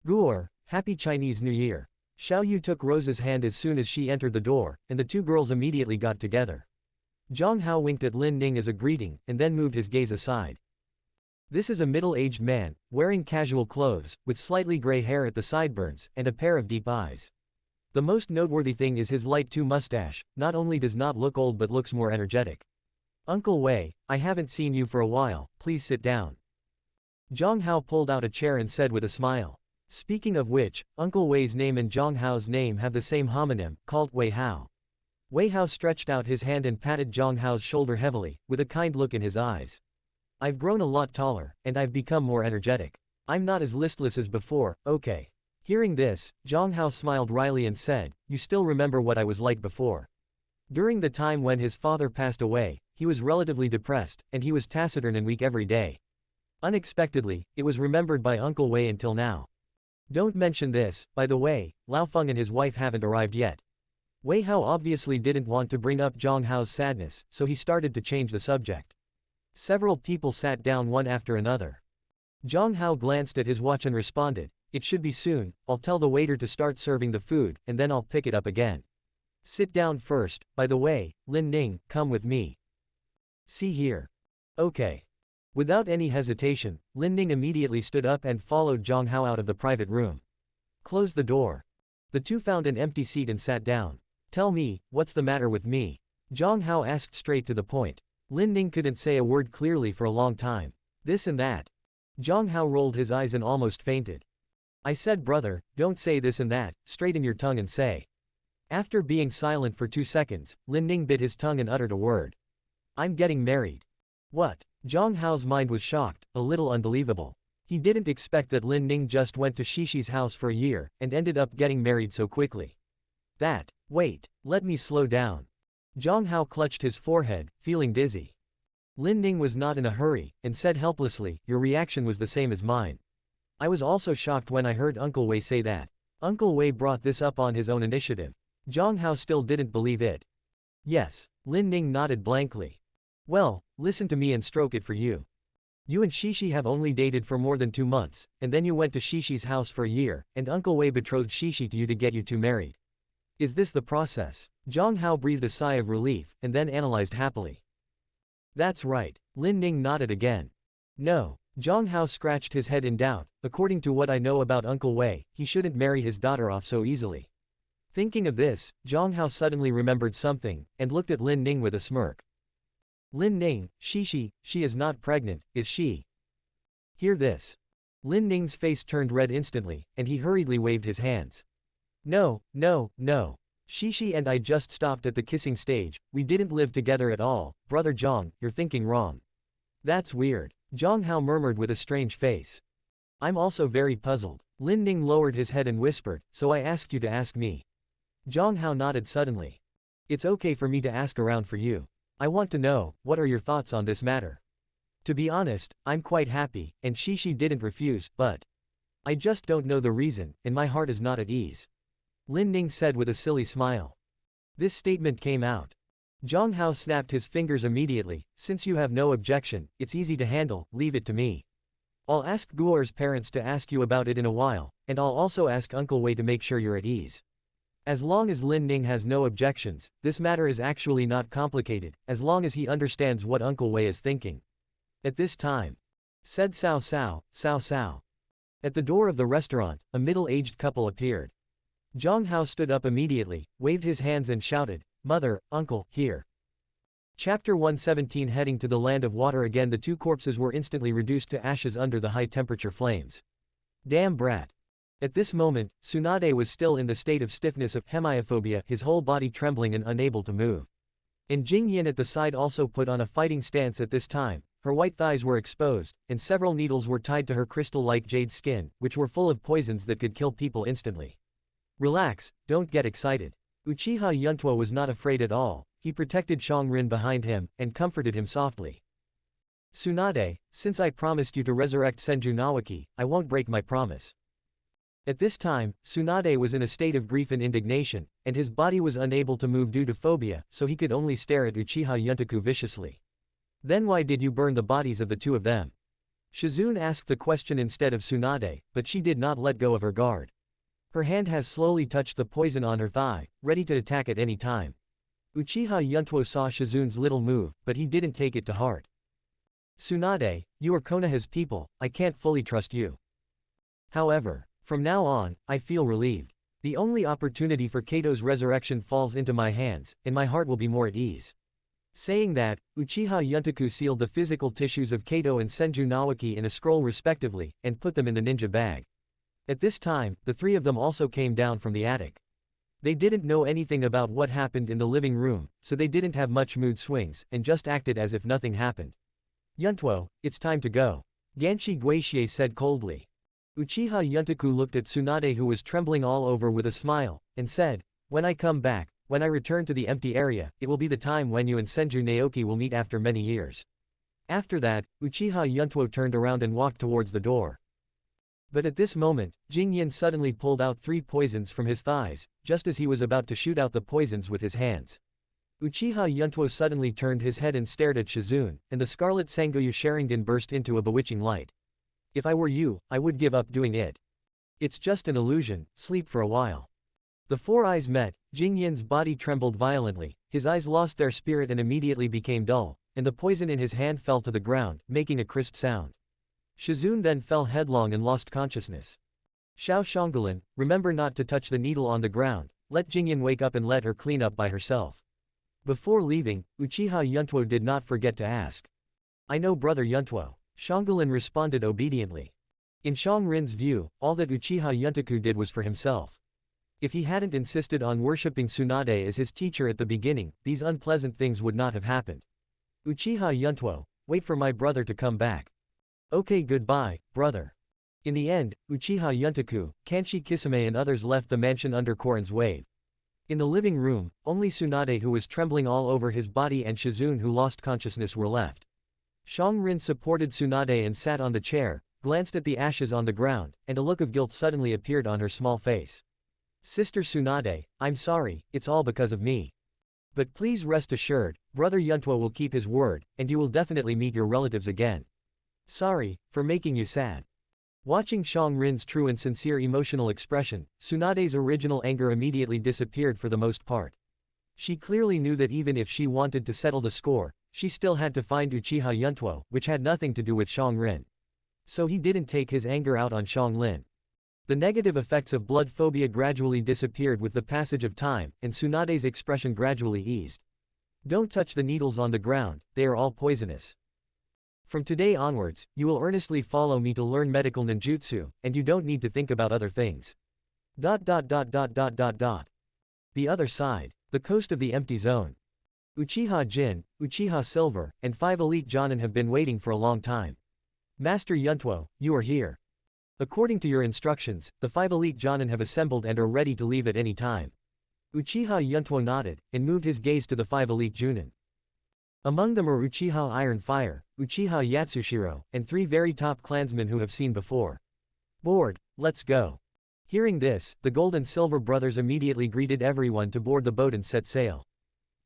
Speaker 2: Guor, Happy Chinese New Year. Xiao Yu took Rose's hand as soon as she entered the door, and the 2 girls immediately got together. Zhang Hao winked at Lin Ning as a greeting, and then moved his gaze aside. This is a middle-aged man, wearing casual clothes, with slightly gray hair at the sideburns, and a pair of deep eyes. The most noteworthy thing is his light 2 mustache, not only does not look old but looks more energetic. Uncle Wei, I haven't seen you for a while, please sit down. Zhang Hao pulled out a chair and said with a smile. Speaking of which, Uncle Wei's name and Zhang Hao's name have the same homonym, called Wei Hao. Wei Hao stretched out his hand and patted Zhang Hao's shoulder heavily, with a kind look in his eyes. I've grown a lot taller, and I've become more energetic. I'm not as listless as before, okay. Hearing this, Zhang Hao smiled wryly and said, you still remember what I was like before. During the time when his father passed away, he was relatively depressed, and he was taciturn and weak every day. Unexpectedly, it was remembered by Uncle Wei until now. Don't mention this, by the way, Lao Feng and his wife haven't arrived yet. Wei Hao obviously didn't want to bring up Zhang Hao's sadness, so he started to change the subject. Several people sat down one after another. Zhang Hao glanced at his watch and responded, it should be soon, I'll tell the waiter to start serving the food, and then I'll pick it up again. Sit down first, by the way, Lin Ning, come with me. See here. Okay. Without any hesitation, Lin Ning immediately stood up and followed Zhang Hao out of the private room. Close the door. The two found an empty seat and sat down. Tell me, what's the matter with me? Zhang Hao asked straight to the point. Lin Ning couldn't say a word clearly for a long time. This and that. Zhang Hao rolled his eyes and almost fainted. I said brother, don't say this and that, straighten your tongue and say. After being silent for 2 seconds, Lin Ning bit his tongue and uttered a word. I'm getting married. What? Zhang Hao's mind was shocked, a little unbelievable. He didn't expect that Lin Ning just went to Xishi's house for a year, and ended up getting married so quickly. Wait, let me slow down. Zhang Hao clutched his forehead, feeling dizzy. Lin Ning was not in a hurry, and said helplessly, your reaction was the same as mine. I was also shocked when I heard Uncle Wei say that. Uncle Wei brought this up on his own initiative. Zhang Hao still didn't believe it. Yes, Lin Ning nodded blankly. Well, listen to me and stroke it for you. You and Xishi have only dated for more than 2 months, and then you went to Shishi's house for a year, and Uncle Wei betrothed Xishi to you to get you two married. Is this the process? Zhang Hao breathed a sigh of relief, and then analyzed happily. That's right. Lin Ning nodded again. No. Zhang Hao scratched his head in doubt. According to what I know about Uncle Wei, he shouldn't marry his daughter off so easily. Thinking of this, Zhang Hao suddenly remembered something, and looked at Lin Ning with a smirk. Lin Ning, she is not pregnant, is she? Hear this. Lin Ning's face turned red instantly, and he hurriedly waved his hands. No. Xishi and I just stopped at the kissing stage, we didn't live together at all, brother Zhang, you're thinking wrong. That's weird. Zhang Hao murmured with a strange face. I'm also very puzzled. Lin Ning lowered his head and whispered, so I asked you to ask me. Zhang Hao nodded suddenly. It's okay for me to ask around for you. I want to know, what are your thoughts on this matter? To be honest, I'm quite happy, and Xishi didn't refuse, but I just don't know the reason, and my heart is not at ease. Lin Ning said with a silly smile. This statement came out. Zhang Hao snapped his fingers immediately, since you have no objection, it's easy to handle, leave it to me. I'll ask Guo'er's parents to ask you about it in a while, and I'll also ask Uncle Wei to make sure you're at ease. As long as Lin Ning has no objections, this matter is actually not complicated, as long as he understands what Uncle Wei is thinking. At this time, said Cao Cao. At the door of the restaurant, a middle-aged couple appeared. Zhang Hao stood up immediately, waved his hands and shouted, Mother, Uncle, here. Chapter 117. Heading to the land of water again. The two corpses were instantly reduced to ashes under the high-temperature flames. Damn brat. At this moment, Tsunade was still in the state of stiffness of hemiophobia, his whole body trembling and unable to move. And Jingyin at the side also put on a fighting stance at this time. Her white thighs were exposed, and several needles were tied to her crystal-like jade skin, which were full of poisons that could kill people instantly. Relax, don't get excited. Uchiha Yuntuo was not afraid at all. He protected Shangrin behind him, and comforted him softly. Tsunade, since I promised you to resurrect Senju Nawaki, I won't break my promise. At this time, Tsunade was in a state of grief and indignation, and his body was unable to move due to phobia, so he could only stare at Uchiha Yuntoku viciously. Then why did you burn the bodies of the two of them? Shizune asked the question instead of Tsunade, but she did not let go of her guard. Her hand has slowly touched the poison on her thigh, ready to attack at any time. Uchiha Yuntuo saw Shizune's little move, but he didn't take it to heart. Tsunade, you are Konoha's people, I can't fully trust you. However, from now on, I feel relieved. The only opportunity for Kato's resurrection falls into my hands, and my heart will be more at ease. Saying that, Uchiha Yuntoku sealed the physical tissues of Kato and Senju Nawaki in a scroll respectively, and put them in the ninja bag. At this time, the three of them also came down from the attic. They didn't know anything about what happened in the living room, so they didn't have much mood swings, and just acted as if nothing happened. Yuntuo, it's time to go. Ganshi Guixie said coldly. Uchiha Yuntaku looked at Tsunade, who was trembling all over, with a smile, and said, "When I come back, when I return to the empty area, it will be the time when you and Senju Naoki will meet after many years." After that, Uchiha Yuntuo turned around and walked towards the door. But at this moment, Jingyan suddenly pulled out 3 poisons from his thighs, just as he was about to shoot out the poisons with his hands. Uchiha Yuntuo suddenly turned his head and stared at Shizune, and the scarlet Sangoyu Sharingan burst into a bewitching light. "If I were you, I would give up doing it. It's just an illusion, sleep for a while." The 4 eyes met, Jingyan's body trembled violently, his eyes lost their spirit and immediately became dull, and the poison in his hand fell to the ground, making a crisp sound. Shizune then fell headlong and lost consciousness. "Xiao Shanggulan, remember not to touch the needle on the ground, let Jingyan wake up and let her clean up by herself." Before leaving, Uchiha Yuntuo did not forget to ask. "I know, brother Yuntuo." Shanggulan responded obediently. In Shangrin's view, all that Uchiha Yuntaku did was for himself. If he hadn't insisted on worshipping Tsunade as his teacher at the beginning, these unpleasant things would not have happened. "Uchiha Yuntuo, wait for my brother to come back." "Okay, goodbye, brother." In the end, Uchiha Yuntaku, Kanshi Kisame and others left the mansion under Korin's wave. In the living room, only Tsunade, who was trembling all over his body, and Shizune, who lost consciousness, were left. Shangrin supported Tsunade and sat on the chair, glanced at the ashes on the ground, and a look of guilt suddenly appeared on her small face. "Sister Tsunade, I'm sorry, it's all because of me. But please rest assured, brother Yuntuo will keep his word, and you will definitely meet your relatives again. Sorry for making you sad." Watching Shangrin's true and sincere emotional expression, Tsunade's original anger immediately disappeared for the most part. She clearly knew that even if she wanted to settle the score, she still had to find Uchiha Yuntuo, which had nothing to do with Shangrin. So he didn't take his anger out on Shanglin. The negative effects of blood phobia gradually disappeared with the passage of time, and Tsunade's expression gradually eased. "Don't touch the needles on the ground, they are all poisonous. From today onwards, you will earnestly follow me to learn medical ninjutsu, and you don't need to think about other things." The other side. The coast of the empty zone. Uchiha Jin, Uchiha Silver, and 5 elite Jonin have been waiting for a long time. "Master Yuntuo, you are here. According to your instructions, the 5 elite Jonin have assembled and are ready to leave at any time." Uchiha Yuntuo nodded, and moved his gaze to the 5 elite Junin. Among them are Uchiha Iron Fire, Uchiha Yatsushiro, and 3 very top clansmen who have seen before. "Board, let's go." Hearing this, the Gold and Silver brothers immediately greeted everyone to board the boat and set sail.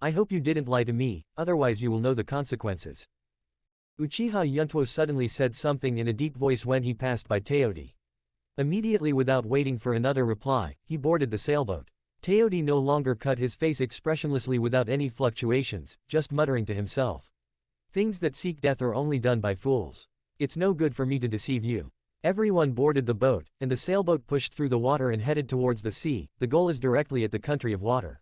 Speaker 2: "I hope you didn't lie to me, otherwise you will know the consequences." Uchiha Yuntuo suddenly said something in a deep voice when he passed by Teodi. Immediately, without waiting for another reply, he boarded the sailboat. Teodi no longer cut his face expressionlessly without any fluctuations, just muttering to himself. "Things that seek death are only done by fools. It's no good for me to deceive you." Everyone boarded the boat, and the sailboat pushed through the water and headed towards the sea. The goal is directly at the country of water.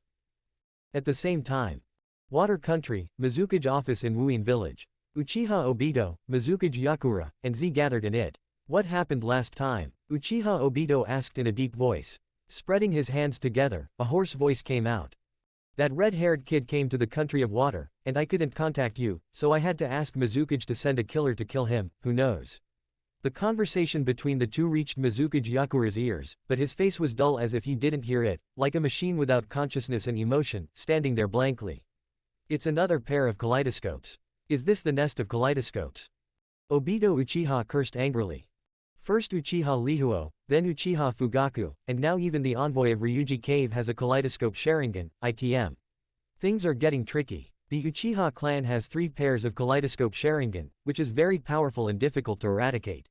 Speaker 2: At the same time, Water Country, Mizukage office in Wuin Village. Uchiha Obito, Mizukage Yakura, and Z gathered in it. "What happened last time?" Uchiha Obito asked in a deep voice. Spreading his hands together, a hoarse voice came out. "That red-haired kid came to the country of water, and I couldn't contact you, so I had to ask Mizukage to send a killer to kill him. Who knows?" The conversation between the two reached Mizukage Yakura's ears, but his face was dull as if he didn't hear it, like a machine without consciousness and emotion, standing there blankly. "It's another pair of kaleidoscopes. Is this the nest of kaleidoscopes?" Obito Uchiha cursed angrily. First Uchiha Lihuo, then Uchiha Fugaku, and now even the envoy of Ryūchi Cave has a kaleidoscope Sharingan, ITM. Things are getting tricky. The Uchiha clan has 3 pairs of kaleidoscope Sharingan, which is very powerful and difficult to eradicate.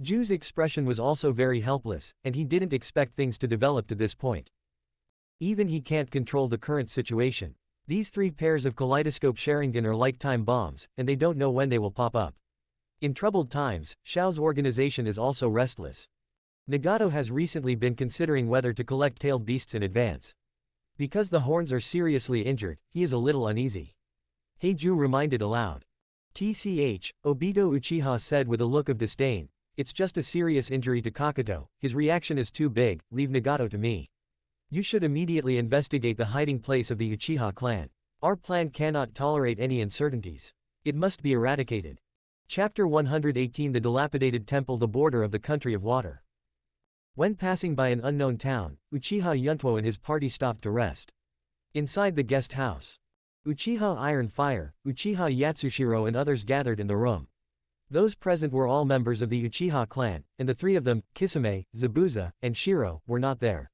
Speaker 2: Ju's expression was also very helpless, and he didn't expect things to develop to this point. Even he can't control the current situation. These 3 pairs of kaleidoscope Sharingan are like time bombs, and they don't know when they will pop up. In troubled times, Xiao's organization is also restless. Nagato has recently been considering whether to collect tailed beasts in advance. Because the horns are seriously injured, he is a little uneasy. Heiju reminded aloud. "Tch, Obito," Uchiha said with a look of disdain. "It's just a serious injury to Kakato, his reaction is too big, leave Nagato to me. You should immediately investigate the hiding place of the Uchiha clan. Our plan cannot tolerate any uncertainties. It must be eradicated." Chapter 118 The Dilapidated Temple, the border of the country of water. When passing by an unknown town, Uchiha Yuntuo and his party stopped to rest. Inside the guest house, Uchiha Iron Fire, Uchiha Yatsushiro and others gathered in the room. Those present were all members of the Uchiha clan, and the three of them, Kisame, Zabuza, and Shiro, were not there.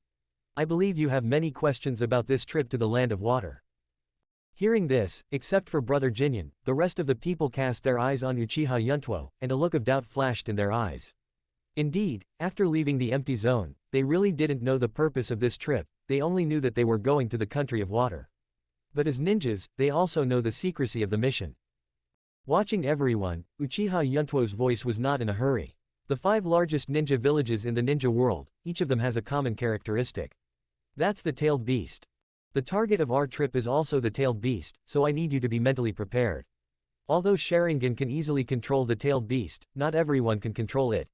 Speaker 2: I believe you have many questions about this trip to the Land of Water. Hearing this, except for Brother Jinyan, the rest of the people cast their eyes on Uchiha Yuntuo, and a look of doubt flashed in their eyes. Indeed, after leaving the empty zone, they really didn't know the purpose of this trip, they only knew that they were going to the country of water. But as ninjas, they also know the secrecy of the mission. Watching everyone, Uchiha Yuntuo's voice was not in a hurry. The 5 largest ninja villages in the ninja world, each of them has a common characteristic. That's the tailed beast. The target of our trip is also the tailed beast, so I need you to be mentally prepared. Although Sharingan can easily control the tailed beast, not everyone can control it.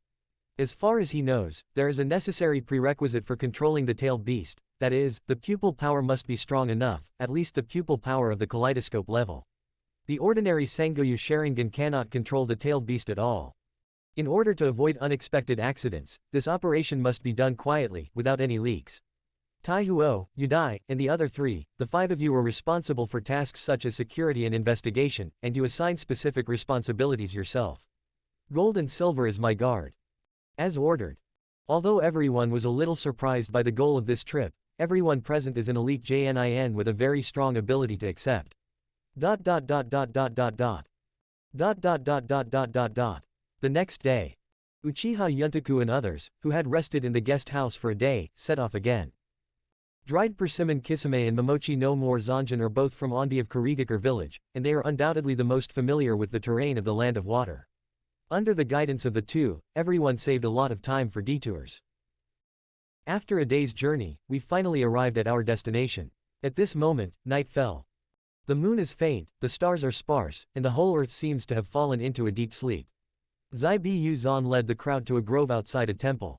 Speaker 2: As far as he knows, there is a necessary prerequisite for controlling the tailed beast, that is, the pupil power must be strong enough, at least the pupil power of the kaleidoscope level. The ordinary Sangoyu Sharingan cannot control the tailed beast at all. In order to avoid unexpected accidents, this operation must be done quietly, without any leaks. Taihuo, Yudai, and the other 3, the 5 of you are responsible for tasks such as security and investigation, and you assign specific responsibilities yourself. Gold and silver is my guard. As ordered. Although everyone was a little surprised by the goal of this trip, everyone present is an elite JNIN with a very strong ability to accept. The next day, Uchiha Yuntoku and others, who had rested in the guest house for a day, set off again. Dried persimmon Kisame and Momochi no more Zanjin are both from Ondi of Kurigakure village, and they are undoubtedly the most familiar with the terrain of the Land of Water. Under the guidance of the two, everyone saved a lot of time for detours. After a day's journey, we finally arrived at our destination. At this moment, night fell. The moon is faint, the stars are sparse, and the whole earth seems to have fallen into a deep sleep. Zai Bu Zan led the crowd to a grove outside a temple.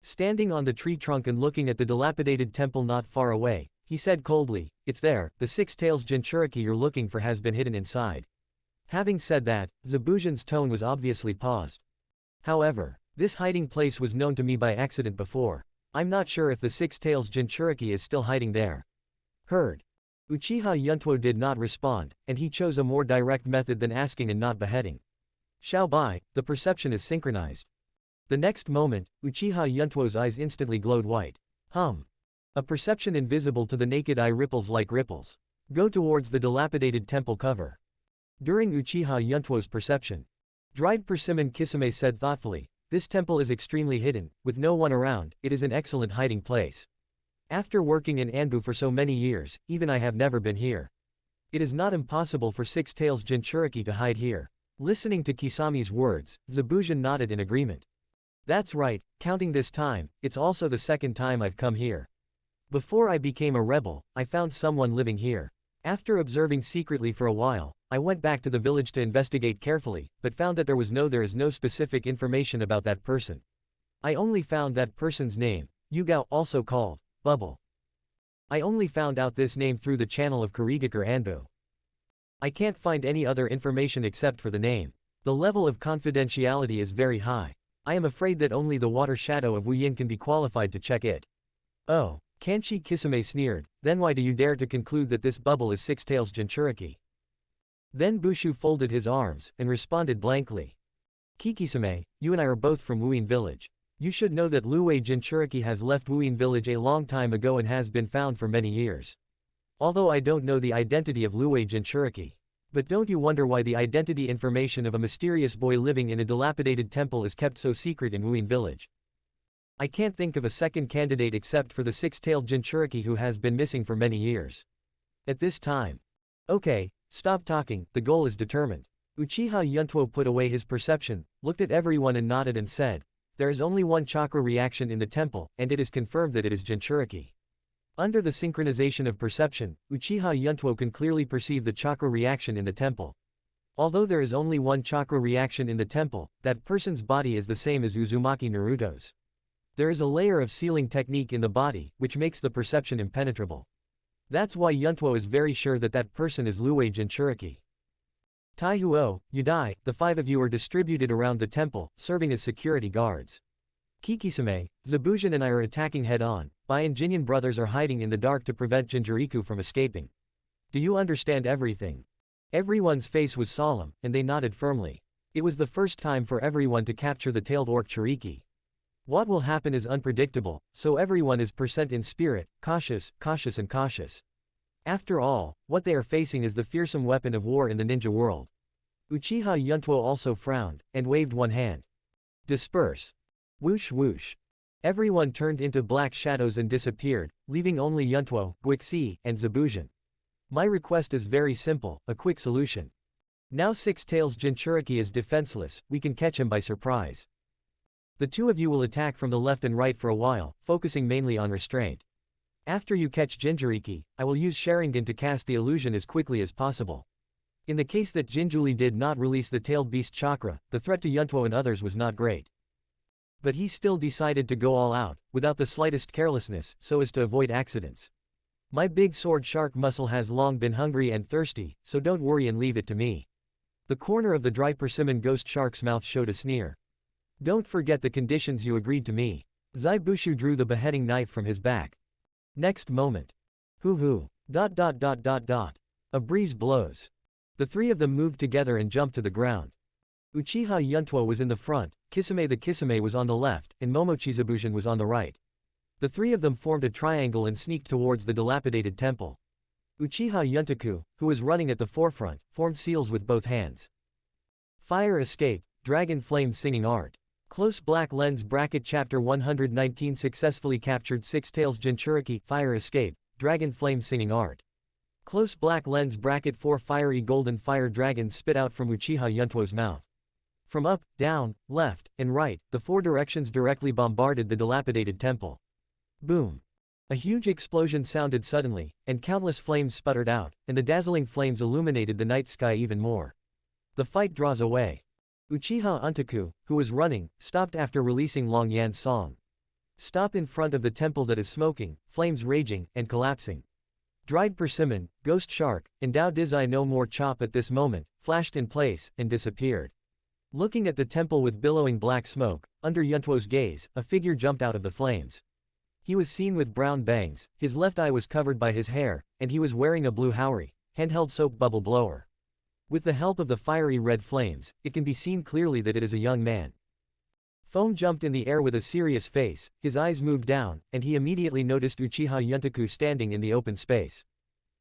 Speaker 2: Standing on the tree trunk and looking at the dilapidated temple not far away, he said coldly, "It's there, the 6 tails Jinchuriki you're looking for has been hidden inside." Having said that, Zabujan's tone was obviously paused. However, this hiding place was known to me by accident before. I'm not sure if the 6 tails Jinchuriki is still hiding there. Heard. Uchiha Yuntuo did not respond, and he chose a more direct method than asking and not beheading. Xiaobai, the perception is synchronized. The next moment, Uchiha Yuntuo's eyes instantly glowed white. A perception invisible to the naked eye ripples like ripples. Go towards the dilapidated temple cover. During Uchiha Yuntuo's perception, Dried Persimmon Kisame said thoughtfully, "This temple is extremely hidden, with no one around, it is an excellent hiding place. After working in Anbu for so many years, even I have never been here. It is not impossible for 6 tails Jinchuriki to hide here." Listening to Kisami's words, Zabujan nodded in agreement. "That's right, counting this time, it's also the 2nd time I've come here. Before I became a rebel, I found someone living here. After observing secretly for a while, I went back to the village to investigate carefully, but found that there is no specific information about that person. I only found that person's name, Yugao, also called Bubble. I only found out this name through the channel of Kurigakure Anbu. I can't find any other information except for the name. The level of confidentiality is very high. I am afraid that only the water shadow of Wuyin can be qualified to check it." "Oh." Kanchi Kisame sneered, "Then why do you dare to conclude that this bubble is 6 tails Jinchuriki?" Then Bushu folded his arms, and responded blankly. "Kikisame, you and I are both from Wuyin village. You should know that Luwei Jinchuriki has left Wuyin village a long time ago and has been found for many years. Although I don't know the identity of Luwei Jinchuriki. But don't you wonder why the identity information of a mysterious boy living in a dilapidated temple is kept so secret in Wuyin village? I can't think of a second candidate except for the 6-tailed Jinchuriki who has been missing for many years. At this time." "Okay, stop talking, the goal is determined." Uchiha Yuntuo put away his perception, looked at everyone and nodded and said, "There is only one chakra reaction in the temple, and it is confirmed that it is Jinchuriki." Under the synchronization of perception, Uchiha Yuntuo can clearly perceive the chakra reaction in the temple. Although there is only one chakra reaction in the temple, that person's body is the same as Uzumaki Naruto's. There is a layer of sealing technique in the body, which makes the perception impenetrable. That's why Yuntuo is very sure that that person is Luwei Jinchuriki. Taihuo, Yudai, the 5 of you are distributed around the temple, serving as security guards. Kikisame, Zabujan and I are attacking head-on. Bai and Jinyan brothers are hiding in the dark to prevent Jinchuriku from escaping. Do you understand everything? Everyone's face was solemn, and they nodded firmly. It was the first time for everyone to capture the tailed orc Chiriki. What will happen is unpredictable, so everyone is percent in spirit, cautious, cautious and cautious. After all, what they are facing is the fearsome weapon of war in the ninja world. Uchiha Yuntuo also frowned, and waved one hand. Disperse. Whoosh whoosh. Everyone turned into black shadows and disappeared, leaving only Yuntuo, Guixi, and Zabujan. My request is very simple, a quick solution. Now Six Tails Jinchuriki is defenseless, we can catch him by surprise. The two of you will attack from the left and right for a while, focusing mainly on restraint. After you catch Jinchuriki, I will use Sharingan to cast the illusion as quickly as possible. In the case that Jinjuli did not release the tailed beast chakra, the threat to Yuntuo and others was not great. But he still decided to go all out, without the slightest carelessness, so as to avoid accidents. My big sword shark muscle has long been hungry and thirsty, so don't worry and leave it to me. The corner of the dry persimmon ghost shark's mouth showed a sneer. Don't forget the conditions you agreed to me. Zai Bushu drew the beheading knife from his back. Next moment. Hoo. A breeze blows. The three of them moved together and jumped to the ground. Uchiha Yuntuo was in the front, Kisame the Kisame was on the left, and Momochi Zabujan was on the right. The three of them formed a triangle and sneaked towards the dilapidated temple. Uchiha Yuntaku, who was running at the forefront, formed seals with both hands. Fire escape, dragon flame singing art. Close black lens bracket chapter 119 successfully captured Six Tails Jinchuriki, fire escape, dragon flame singing art. Close black lens bracket 4 fiery golden fire dragons spit out from Uchiha Yuntuo's mouth. From up, down, left, and right, the four directions directly bombarded the dilapidated temple. Boom. A huge explosion sounded suddenly, and countless flames sputtered out, and the dazzling flames illuminated the night sky even more. The fight draws away. Uchiha Untaku, who was running, stopped after releasing Long Yan's song. Stop in front of the temple that is smoking, flames raging, and collapsing. Dried persimmon, ghost shark, and Dao Dizai no more chop at this moment, flashed in place, and disappeared. Looking at the temple with billowing black smoke, under Yuntuo's gaze, a figure jumped out of the flames. He was seen with brown bangs, his left eye was covered by his hair, and he was wearing a blue haori, handheld soap bubble blower. With the help of the fiery red flames, it can be seen clearly that it is a young man. Foam jumped in the air with a serious face, his eyes moved down, and he immediately noticed Uchiha Yuntaku standing in the open space.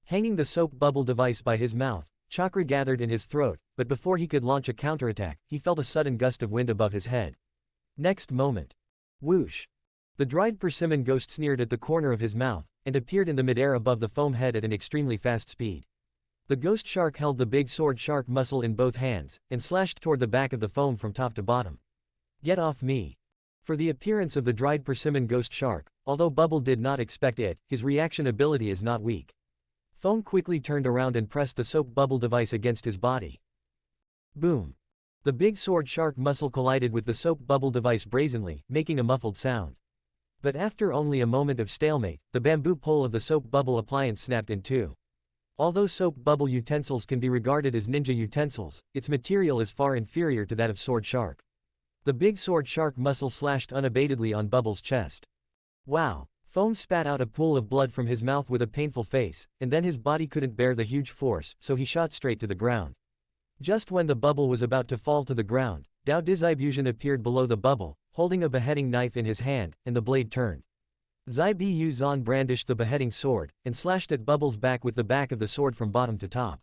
Speaker 2: Hanging the soap bubble device by his mouth, chakra gathered in his throat, but before he could launch a counterattack, he felt a sudden gust of wind above his head. Next moment. Whoosh. The dried persimmon ghost sneered at the corner of his mouth, and appeared in the midair above the foam head at an extremely fast speed. The ghost shark held the big sword shark muscle in both hands, and slashed toward the back of the foam from top to bottom. Get off me. For the appearance of the dried persimmon ghost shark, although Bubble did not expect it, his reaction ability is not weak. Foam quickly turned around and pressed the soap bubble device against his body. Boom. The big sword shark muscle collided with the soap bubble device brazenly, making a muffled sound. But after only a moment of stalemate, the bamboo pole of the soap bubble appliance snapped in two. Although soap bubble utensils can be regarded as ninja utensils, its material is far inferior to that of sword shark. The big sword shark muscle slashed unabatedly on Bubble's chest. Wow! Foam spat out a pool of blood from his mouth with a painful face, and then his body couldn't bear the huge force, so he shot straight to the ground. Just when the bubble was about to fall to the ground, Dao Dizaibujan appeared below the bubble, holding a beheading knife in his hand, and the blade turned. Zai Bu Zan brandished the beheading sword, and slashed at Bubble's back with the back of the sword from bottom to top.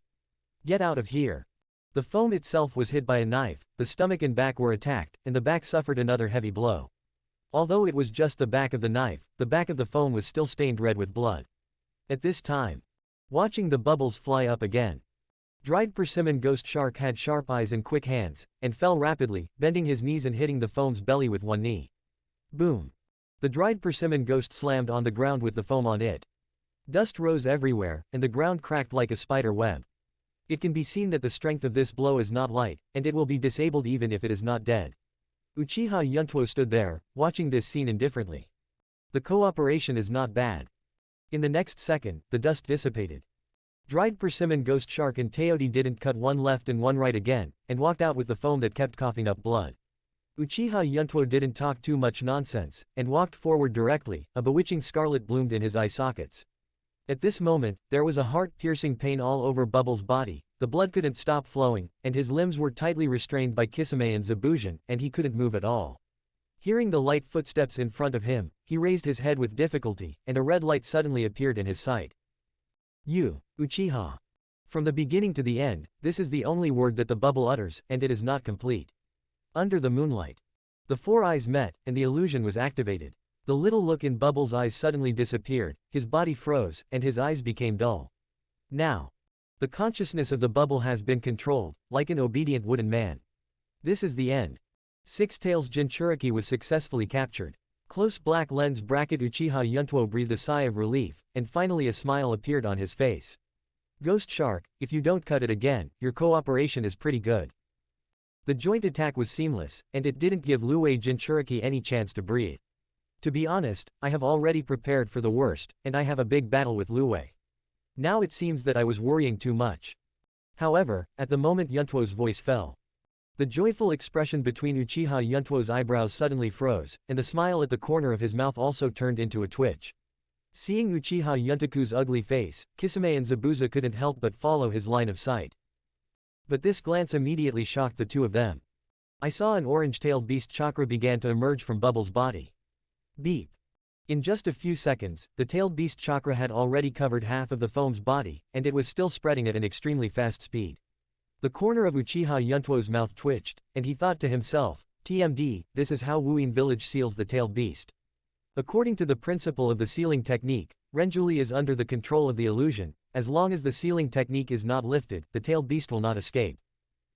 Speaker 2: Get out of here! The foam itself was hit by a knife, the stomach and back were attacked, and the back suffered another heavy blow. Although it was just the back of the knife, the back of the foam was still stained red with blood. At this time, watching the bubbles fly up again, dried persimmon ghost shark had sharp eyes and quick hands, and fell rapidly, bending his knees and hitting the foam's belly with one knee. Boom! The dried persimmon ghost slammed on the ground with the foam on it. Dust rose everywhere, and the ground cracked like a spider web. It can be seen that the strength of this blow is not light, and it will be disabled even if it is not dead. Uchiha Yuntuo stood there, watching this scene indifferently. The cooperation is not bad. In the next second, the dust dissipated. Dried persimmon ghost shark and Teodi didn't cut one left and one right again, and walked out with the foam that kept coughing up blood. Uchiha Yuntuo didn't talk too much nonsense, and walked forward directly, a bewitching scarlet bloomed in his eye sockets. At this moment, there was a heart-piercing pain all over Bubble's body, the blood couldn't stop flowing, and his limbs were tightly restrained by Kisame and Zabujan, and he couldn't move at all. Hearing the light footsteps in front of him, he raised his head with difficulty, and a red light suddenly appeared in his sight. You, Uchiha. From the beginning to the end, this is the only word that the bubble utters, and it is not complete. Under the moonlight. The four eyes met, and the illusion was activated. The little look in Bubble's eyes suddenly disappeared, his body froze, and his eyes became dull. Now. The consciousness of the bubble has been controlled, like an obedient wooden man. This is the end. Six Tails Jinchuriki was successfully captured. Close black lens bracket Uchiha Yuntuo breathed a sigh of relief, and finally a smile appeared on his face. Ghost Shark, if you don't cut it again, your cooperation is pretty good. The joint attack was seamless, and it didn't give Luwei Jinchuriki any chance to breathe. To be honest, I have already prepared for the worst, and I have a big battle with Luwei. Now it seems that I was worrying too much. However, at the moment Yuntuo's voice fell. The joyful expression between Uchiha Yuntuo's eyebrows suddenly froze, and the smile at the corner of his mouth also turned into a twitch. Seeing Uchiha Yuntoku's ugly face, Kisame and Zabuza couldn't help but follow his line of sight. But this glance immediately shocked the two of them. I saw an orange-tailed beast chakra began to emerge from Bubble's body. Beep. In just a few seconds, the tailed beast chakra had already covered half of the foam's body, and it was still spreading at an extremely fast speed. The corner of Uchiha Yuntuo's mouth twitched, and he thought to himself, TMD, this is how Wuyin village seals the tailed beast. According to the principle of the sealing technique, Renjuli is under the control of the illusion. As long as the sealing technique is not lifted, the tailed beast will not escape.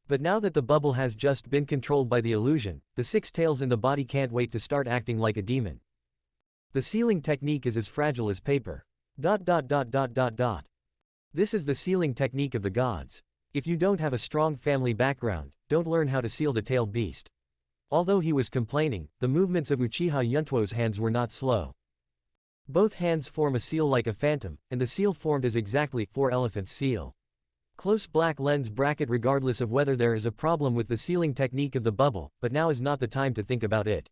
Speaker 2: But now that the bubble has just been controlled by the illusion, the six tails in the body can't wait to start acting like a demon. The sealing technique is as fragile as paper. This is the sealing technique of the gods. If you don't have a strong family background, don't learn how to seal the tailed beast. Although he was complaining, the movements of Uchiha Yuntuo's hands were not slow. Both hands form a seal like a phantom, and the seal formed is exactly four elephants seal. Close black lens bracket regardless of whether there is a problem with the sealing technique of the bubble, but now is not the time to think about it.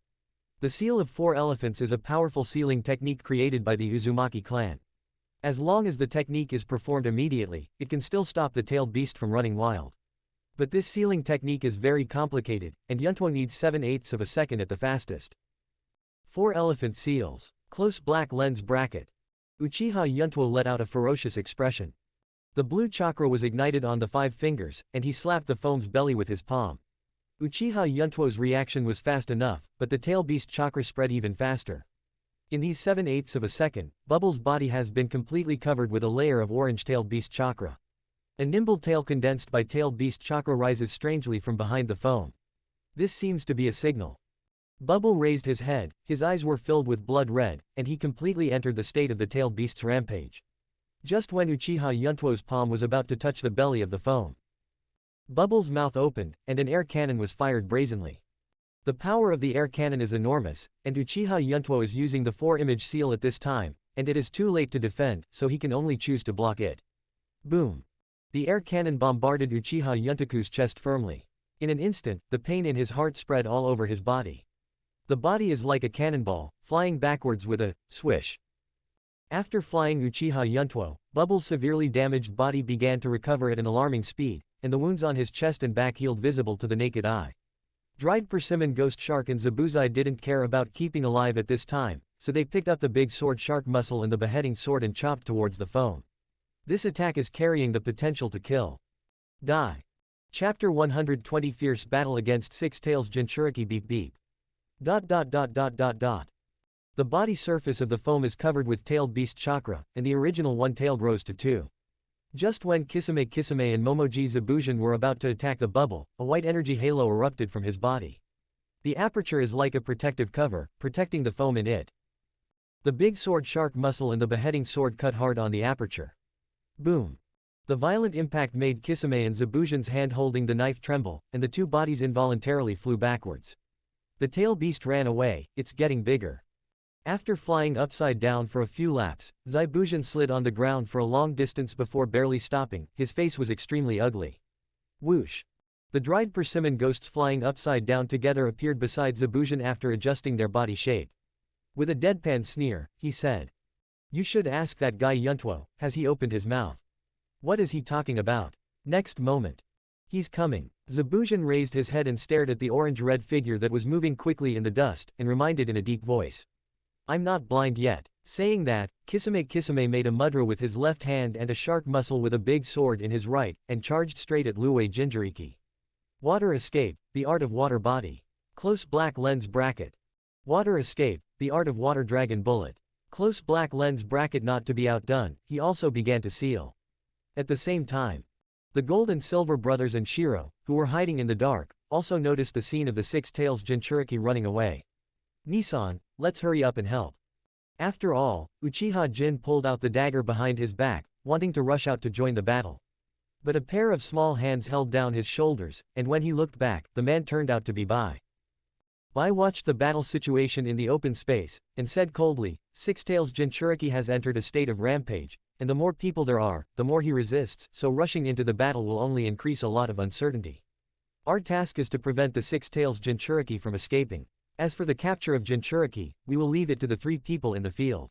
Speaker 2: The seal of four elephants is a powerful sealing technique created by the Uzumaki clan. As long as the technique is performed immediately, it can still stop the tailed beast from running wild. But this sealing technique is very complicated, and Yuntuo needs 7/8 of a second at the fastest. Four elephant seals. Close black lens bracket. Uchiha Yuntuo let out a ferocious expression. The blue chakra was ignited on the 5 fingers, and he slapped the foam's belly with his palm. Uchiha Yuntuo's reaction was fast enough, but the tail beast chakra spread even faster. In these 7/8 of a second, Bubble's body has been completely covered with a layer of orange-tailed beast chakra. A nimble tail condensed by tailed beast chakra rises strangely from behind the foam. This seems to be a signal. Bubble raised his head, his eyes were filled with blood red, and he completely entered the state of the tailed beast's rampage. Just when Uchiha Yuntuo's palm was about to touch the belly of the foam, Bubble's mouth opened, and an air cannon was fired brazenly. The power of the air cannon is enormous, and Uchiha Yuntuo is using the 4-image seal at this time, and it is too late to defend, so he can only choose to block it. Boom! The air cannon bombarded Uchiha Yuntoku's chest firmly. In an instant, the pain in his heart spread all over his body. The body is like a cannonball, flying backwards with a swish. After flying Uchiha Yuntuo, Bubble's severely damaged body began to recover at an alarming speed, and the wounds on his chest and back healed visible to the naked eye. Dried persimmon ghost shark and Zabuzai didn't care about keeping alive at this time, so they picked up the big sword shark muscle and the beheading sword and chopped towards the foam. This attack is carrying the potential to kill. Die. Chapter 120 Fierce Battle Against Six Tails Jinchuriki beep beep. The body surface of the foam is covered with tailed beast chakra, and the original one tail grows to 2. Just when Kisame and Momoji Zabujan were about to attack the bubble, a white energy halo erupted from his body. The aperture is like a protective cover, protecting the foam in it. The big sword shark muscle and the beheading sword cut hard on the aperture. Boom! The violent impact made Kisame and Zabujan's hand holding the knife tremble, and the two bodies involuntarily flew backwards. The tail beast ran away, it's getting bigger. After flying upside down for a few laps, Zabujan slid on the ground for a long distance before barely stopping, his face was extremely ugly. Whoosh! The dried persimmon ghosts flying upside down together appeared beside Zabujan after adjusting their body shape. With a deadpan sneer, he said. You should ask that guy Yuntuo, has he opened his mouth? What is he talking about? Next moment. He's coming. Zabujan raised his head and stared at the orange-red figure that was moving quickly in the dust, and reminded in a deep voice. I'm not blind yet. Saying that, Kisame made a mudra with his left hand and a shark muscle with a big sword in his right, and charged straight at Luwei Jinjuriki. Water escape, the art of water body. Close black lens bracket. Water escape, the art of water dragon bullet. Close black lens bracket. Not to be outdone, he also began to seal. At the same time, the Gold and Silver brothers and Shiro, who were hiding in the dark, also noticed the scene of the Six Tails Jinchuriki running away. Nissan, let's hurry up and help. After all, Uchiha Jin pulled out the dagger behind his back, wanting to rush out to join the battle. But a pair of small hands held down his shoulders, and when he looked back, the man turned out to be Bai. Bai watched the battle situation in the open space, and said coldly, Six Tails Jinchuriki has entered a state of rampage, and the more people there are, the more he resists, so rushing into the battle will only increase a lot of uncertainty. Our task is to prevent the Six Tails Jinchuriki from escaping. As for the capture of Jinchuriki, we will leave it to the 3 people in the field.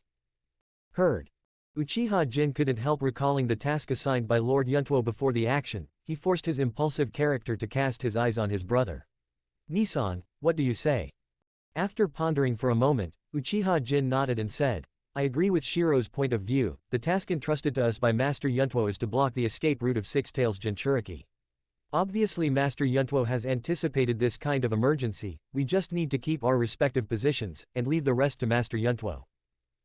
Speaker 2: Heard. Uchiha Jin couldn't help recalling the task assigned by Lord Yuntuo before the action. He forced his impulsive character to cast his eyes on his brother. Nissan, what do you say? After pondering for a moment, Uchiha Jin nodded and said, I agree with Shiro's point of view. The task entrusted to us by Master Yuntuo is to block the escape route of Six Tails Jinchuriki. Obviously Master Yuntuo has anticipated this kind of emergency. We just need to keep our respective positions, and leave the rest to Master Yuntuo.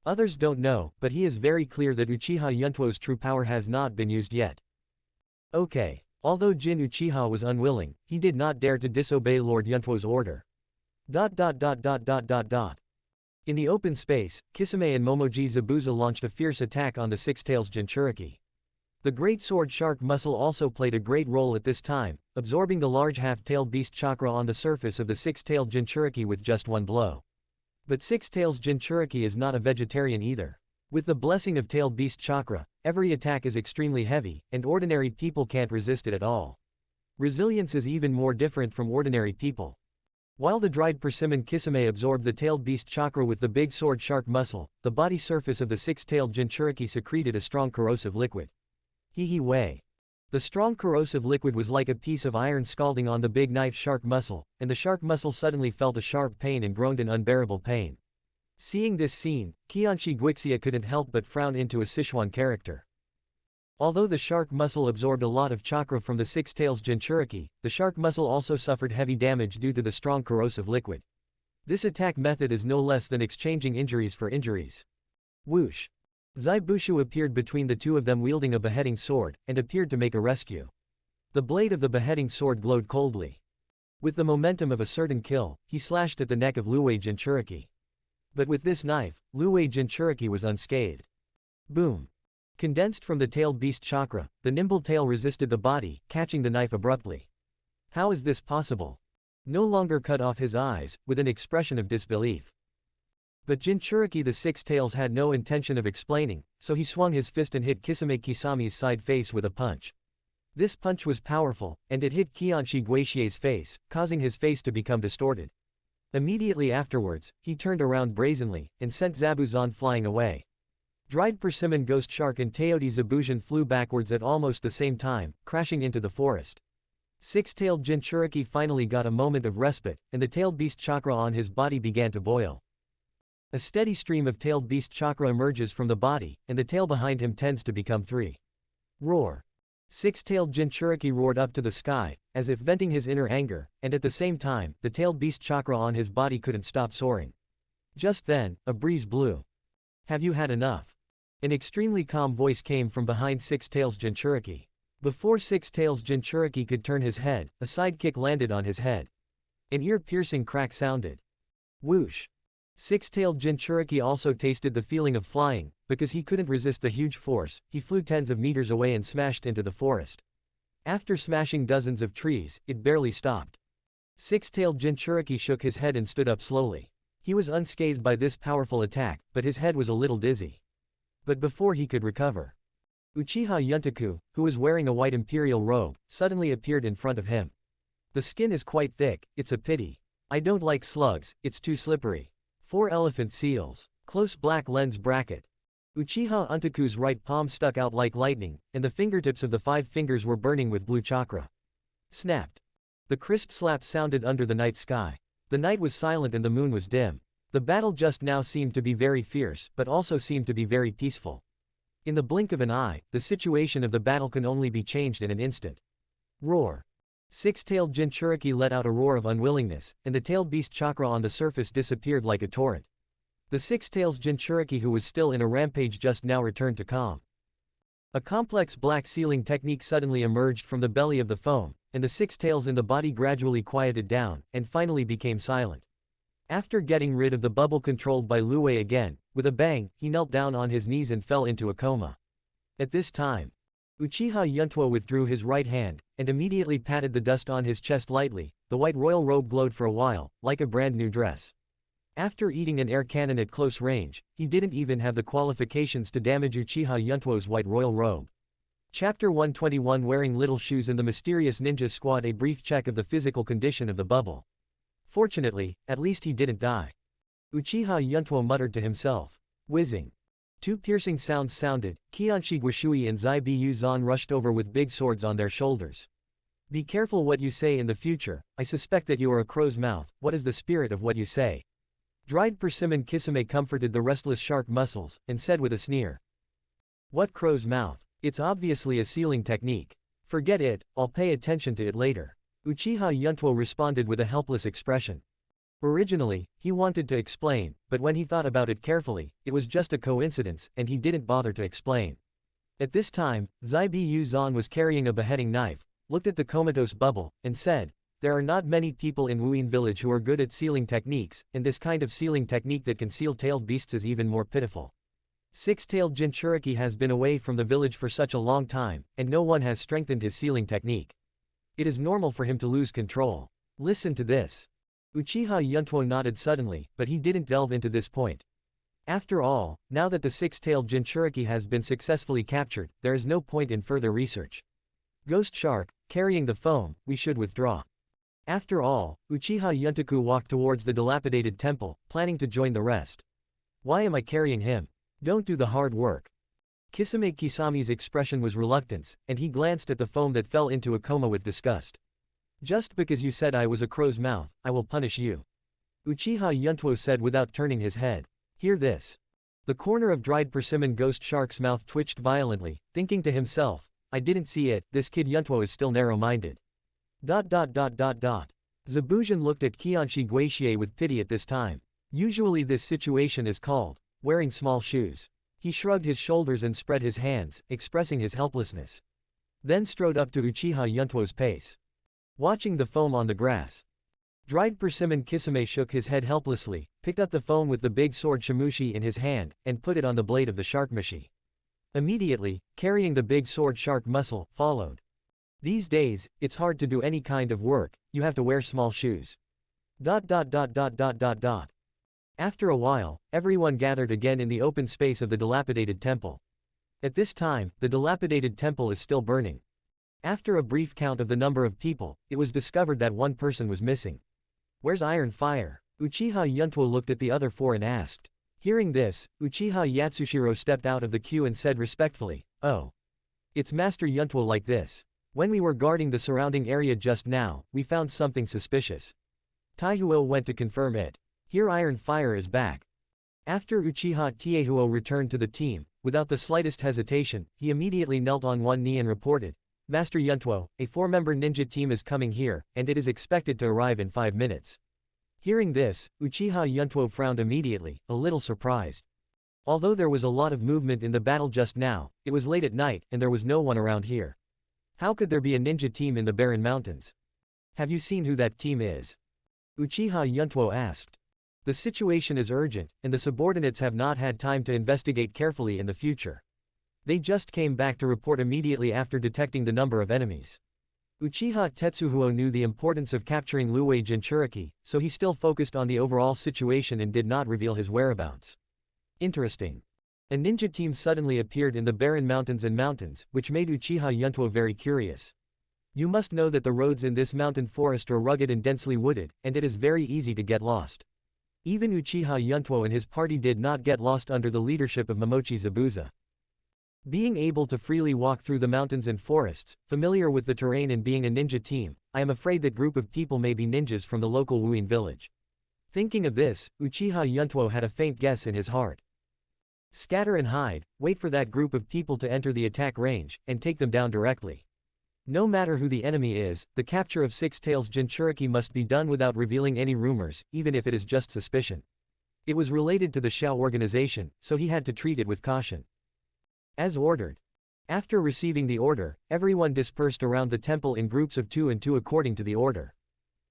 Speaker 2: Others don't know, but he is very clear that Uchiha Yuntuo's true power has not been used yet. Okay. Although Jin Uchiha was unwilling, he did not dare to disobey Lord Yuntuo's order. In the open space, Kisame and Momoji Zabuza launched a fierce attack on the Six Tails Jinchuriki. The great sword shark muscle also played a great role at this time, absorbing the large half-tailed beast chakra on the surface of the six-tailed Jinchuriki with just one blow. But Six Tails Jinchuriki is not a vegetarian either. With the blessing of tailed beast chakra, every attack is extremely heavy, and ordinary people can't resist it at all. Resilience is even more different from ordinary people. While the dried persimmon Kisame absorbed the tailed beast chakra with the big sword shark muscle, the body surface of the six-tailed Jinchuriki secreted a strong corrosive liquid. Wei. The strong corrosive liquid was like a piece of iron scalding on the big knife shark muscle, and the shark muscle suddenly felt a sharp pain and groaned in unbearable pain. Seeing this scene, Qianshi Guixia couldn't help but frown into a Sichuan character. Although the shark muscle absorbed a lot of chakra from the Six Tails Jinchuriki, the shark muscle also suffered heavy damage due to the strong corrosive liquid. This attack method is no less than exchanging injuries for injuries. Whoosh! Zai Bushu appeared between the two of them wielding a beheading sword, and appeared to make a rescue. The blade of the beheading sword glowed coldly. With the momentum of a certain kill, he slashed at the neck of Luwei Jinchuriki. But with this knife, Luwei Jinchuriki was unscathed. Boom! Condensed from the tailed beast chakra, the nimble tail resisted the body, catching the knife abruptly. How is this possible? No longer cut off his eyes, with an expression of disbelief. But Jinchuriki the Six Tails had no intention of explaining, so he swung his fist and hit Kisame Kisami's side face with a punch. This punch was powerful, and it hit Qianshi Guixie's face, causing his face to become distorted. Immediately afterwards, he turned around brazenly, and sent Zabuzan flying away. Dried persimmon ghost shark and Teoti Zabujan flew backwards at almost the same time, crashing into the forest. Six-tailed Jinchuriki finally got a moment of respite, and the tailed beast chakra on his body began to boil. A steady stream of tailed beast chakra emerges from the body, and the tail behind him tends to become 3. Roar! Six-tailed Jinchuriki roared up to the sky, as if venting his inner anger, and at the same time, the tailed beast chakra on his body couldn't stop soaring. Just then, a breeze blew. Have you had enough? An extremely calm voice came from behind Six Tails Jinchuriki. Before Six Tails Jinchuriki could turn his head, a sidekick landed on his head. An ear-piercing crack sounded. Whoosh! Six-tailed Jinchuriki also tasted the feeling of flying, because he couldn't resist the huge force. He flew tens of meters away and smashed into the forest. After smashing dozens of trees, it barely stopped. Six-tailed Jinchuriki shook his head and stood up slowly. He was unscathed by this powerful attack, but his head was a little dizzy. But before he could recover, Uchiha Yuntuo, who was wearing a white imperial robe, suddenly appeared in front of him. The skin is quite thick, it's a pity. I don't like slugs, it's too slippery. 4 elephant seals. Close black lens bracket. Uchiha Yuntuo's right palm stuck out like lightning, and the fingertips of the 5 fingers were burning with blue chakra. Snapped. The crisp slap sounded under the night sky. The night was silent and the moon was dim. The battle just now seemed to be very fierce, but also seemed to be very peaceful. In the blink of an eye, the situation of the battle can only be changed in an instant. Roar. Six-tailed Jinchuriki let out a roar of unwillingness, and the tailed beast chakra on the surface disappeared like a torrent. The six-tailed Jinchuriki, who was still in a rampage, just now returned to calm. A complex black sealing technique suddenly emerged from the belly of the foam, and the 6 tails in the body gradually quieted down, and finally became silent. After getting rid of the bubble controlled by Lu Wei again, with a bang, he knelt down on his knees and fell into a coma. At this time, Uchiha Yuntuo withdrew his right hand, and immediately patted the dust on his chest lightly. The white royal robe glowed for a while, like a brand new dress. After eating an air cannon at close range, he didn't even have the qualifications to damage Uchiha Yuntuo's white royal robe. Chapter 121, Wearing Little Shoes and the Mysterious Ninja Squad. A brief check of the physical condition of the bubble. Fortunately, at least he didn't die. Uchiha Yuntuo muttered to himself. Whizzing. 2 piercing sounds sounded. Qianshi Guishui and Zai Bu Zan rushed over with big swords on their shoulders. Be careful what you say in the future. I suspect that you are a crow's mouth. What is the spirit of what you say? Dried persimmon Kisame comforted the restless shark muscles, and said with a sneer. What crow's mouth? It's obviously a sealing technique. Forget it, I'll pay attention to it later. Uchiha Yuntuo responded with a helpless expression. Originally, he wanted to explain, but when he thought about it carefully, it was just a coincidence, and he didn't bother to explain. At this time, Zai Bu Zan was carrying a beheading knife, looked at the comatose bubble, and said, there are not many people in Wuyin village who are good at sealing techniques, and this kind of sealing technique that can seal tailed beasts is even more pitiful. 6-tailed Jinchuriki has been away from the village for such a long time, and no one has strengthened his sealing technique. It is normal for him to lose control. Listen to this. Uchiha Yuntuo nodded suddenly, but he didn't delve into this point. After all, now that the 6-tailed Jinchuriki has been successfully captured, there is no point in further research. Ghost Shark, carrying the foam, we should withdraw. After all, Uchiha Yuntuo walked towards the dilapidated temple, planning to join the rest. Why am I carrying him? Don't do the hard work. Kisame Kisami's expression was reluctance, and he glanced at the foam that fell into a coma with disgust. Just because you said I was a crow's mouth, I will punish you. Uchiha Yuntuo said without turning his head. Hear this. The corner of dried persimmon Ghost Shark's mouth twitched violently, thinking to himself, I didn't see it, this kid Yuntuo is still narrow-minded. Zabuzhan looked at Qianshi Guishui with pity at this time. Usually this situation is called wearing small shoes. He shrugged his shoulders and spread his hands, expressing his helplessness. Then strode up to Uchiha Yuntuo's pace. Watching the foam on the grass. Dried persimmon Kisame shook his head helplessly, picked up the foam with the big sword Shimushi in his hand, and put it on the blade of the shark mushi. Immediately, carrying the big sword shark muscle, followed. These days, it's hard to do any kind of work, you have to wear small shoes. After a while, everyone gathered again in the open space of the dilapidated temple. At this time, the dilapidated temple is still burning. After a brief count of the number of people, it was discovered that one person was missing. Where's Iron Fire? Uchiha Yuntuo looked at the other 4 and asked. Hearing this, Uchiha Yatsushiro stepped out of the queue and said respectfully, Oh. It's Master Yuntuo like this. When we were guarding the surrounding area just now, we found something suspicious. Taihuo went to confirm it. Here Iron Fire is back. After Uchiha Taihuo returned to the team, without the slightest hesitation, he immediately knelt on one knee and reported, Master Yuntuo, a 4-member ninja team is coming here, and it is expected to arrive in 5 minutes. Hearing this, Uchiha Yuntuo frowned immediately, a little surprised. Although there was a lot of movement in the battle just now, it was late at night, and there was no one around here. How could there be a ninja team in the Barren Mountains? Have you seen who that team is? Uchiha Yuntuo asked. The situation is urgent, and the subordinates have not had time to investigate carefully in the future. They just came back to report immediately after detecting the number of enemies. Uchiha Tetsuhuo knew the importance of capturing Lu Wei Jinchuriki, so he still focused on the overall situation and did not reveal his whereabouts. Interesting. A ninja team suddenly appeared in the Barren Mountains, which made Uchiha Yuntuo very curious. You must know that the roads in this mountain forest are rugged and densely wooded, and it is very easy to get lost. Even Uchiha Yuntuo and his party did not get lost under the leadership of Momochi Zabuza. Being able to freely walk through the mountains and forests, familiar with the terrain and being a ninja team, I am afraid that group of people may be ninjas from the local Wuin village. Thinking of this, Uchiha Yuntuo had a faint guess in his heart. Scatter and hide, wait for that group of people to enter the attack range, and take them down directly. No matter who the enemy is, the capture of Six Tails Jinchuriki must be done without revealing any rumors, even if it is just suspicion. It was related to the Xiao organization, so he had to treat it with caution. As ordered. After receiving the order, everyone dispersed around the temple in groups of 2 and 2 according to the order.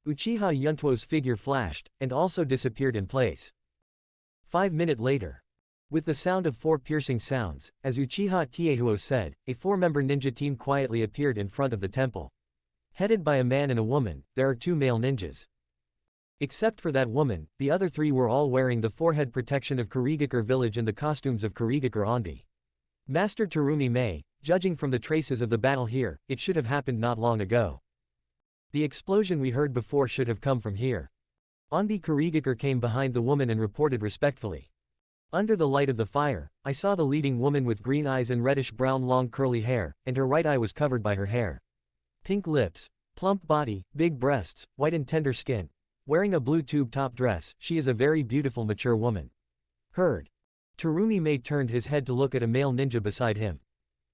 Speaker 2: Uchiha Yuntuo's figure flashed, and also disappeared in place. 5 minutes later. With the sound of 4 piercing sounds, as Uchiha Tiehuo said, a 4-member ninja team quietly appeared in front of the temple. Headed by a man and a woman, there are 2 male ninjas. Except for that woman, the other 3 were all wearing the forehead protection of Kurigakure village and the costumes of Kurigakure Onbi. Master Terumi Mei, judging from the traces of the battle here, it should have happened not long ago. The explosion we heard before should have come from here. Onbi Kurigakure came behind the woman and reported respectfully. Under the light of the fire, I saw the leading woman with green eyes and reddish-brown long curly hair, and her right eye was covered by her hair. Pink lips, plump body, big breasts, white and tender skin. Wearing a blue tube top dress, she is a very beautiful mature woman. Heard. Terumi Mei turned his head to look at a male ninja beside him.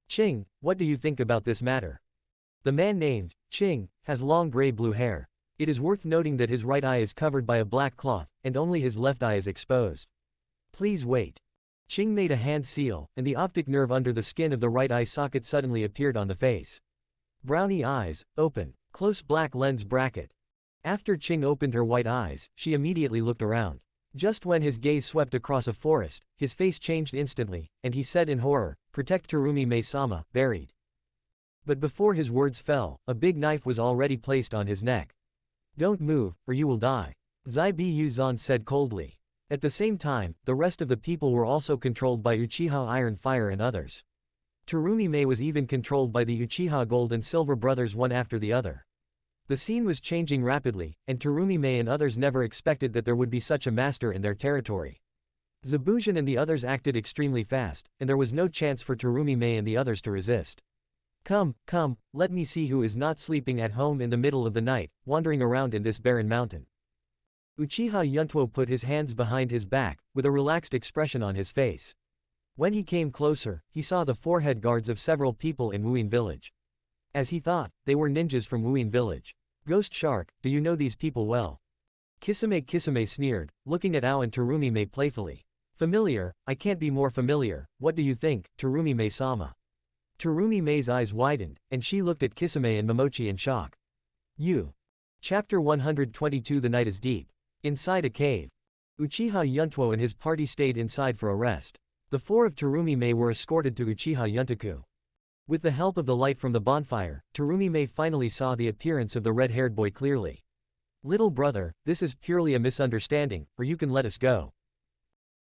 Speaker 2: Ching, what do you think about this matter? The man named Ching has long gray-blue hair. It is worth noting that his right eye is covered by a black cloth, and only his left eye is exposed. Please wait. Ching made a hand seal, and the optic nerve under the skin of the right eye socket suddenly appeared on the face. Brownie eyes, open, close black lens bracket. After Ching opened her white eyes, she immediately looked around. Just when his gaze swept across a forest, his face changed instantly, and he said in horror, "Protect Terumi Mei-sama, buried." But before his words fell, a big knife was already placed on his neck. Don't move, or you will die. Zai Bi Yuzan said coldly. At the same time, the rest of the people were also controlled by Uchiha Iron Fire and others. Terumi Mei was even controlled by the Uchiha Gold and Silver brothers one after the other. The scene was changing rapidly, and Terumi Mei and others never expected that there would be such a master in their territory. Zabuzan and the others acted extremely fast, and there was no chance for Terumi Mei and the others to resist. Come, let me see who is not sleeping at home in the middle of the night, wandering around in this barren mountain. Uchiha Yuntuo put his hands behind his back, with a relaxed expression on his face. When he came closer, he saw the forehead guards of several people in Wuin village. As he thought, they were ninjas from Wuin village. Ghost Shark, do you know these people well? Kisame sneered, looking at Ao and Terumi Mei playfully. Familiar, I can't be more familiar, what do you think, Terumi Mei-sama? Terumi Mei's eyes widened, and she looked at Kisame and Momochi in shock. You. Chapter 122 The night is deep. Inside a cave. Uchiha Yuntuo and his party stayed inside for a rest. The 4 of Terumi Mei were escorted to Uchiha Yuntaku. With the help of the light from the bonfire, Terumi Mei finally saw the appearance of the red-haired boy clearly. Little brother, this is purely a misunderstanding, or you can let us go.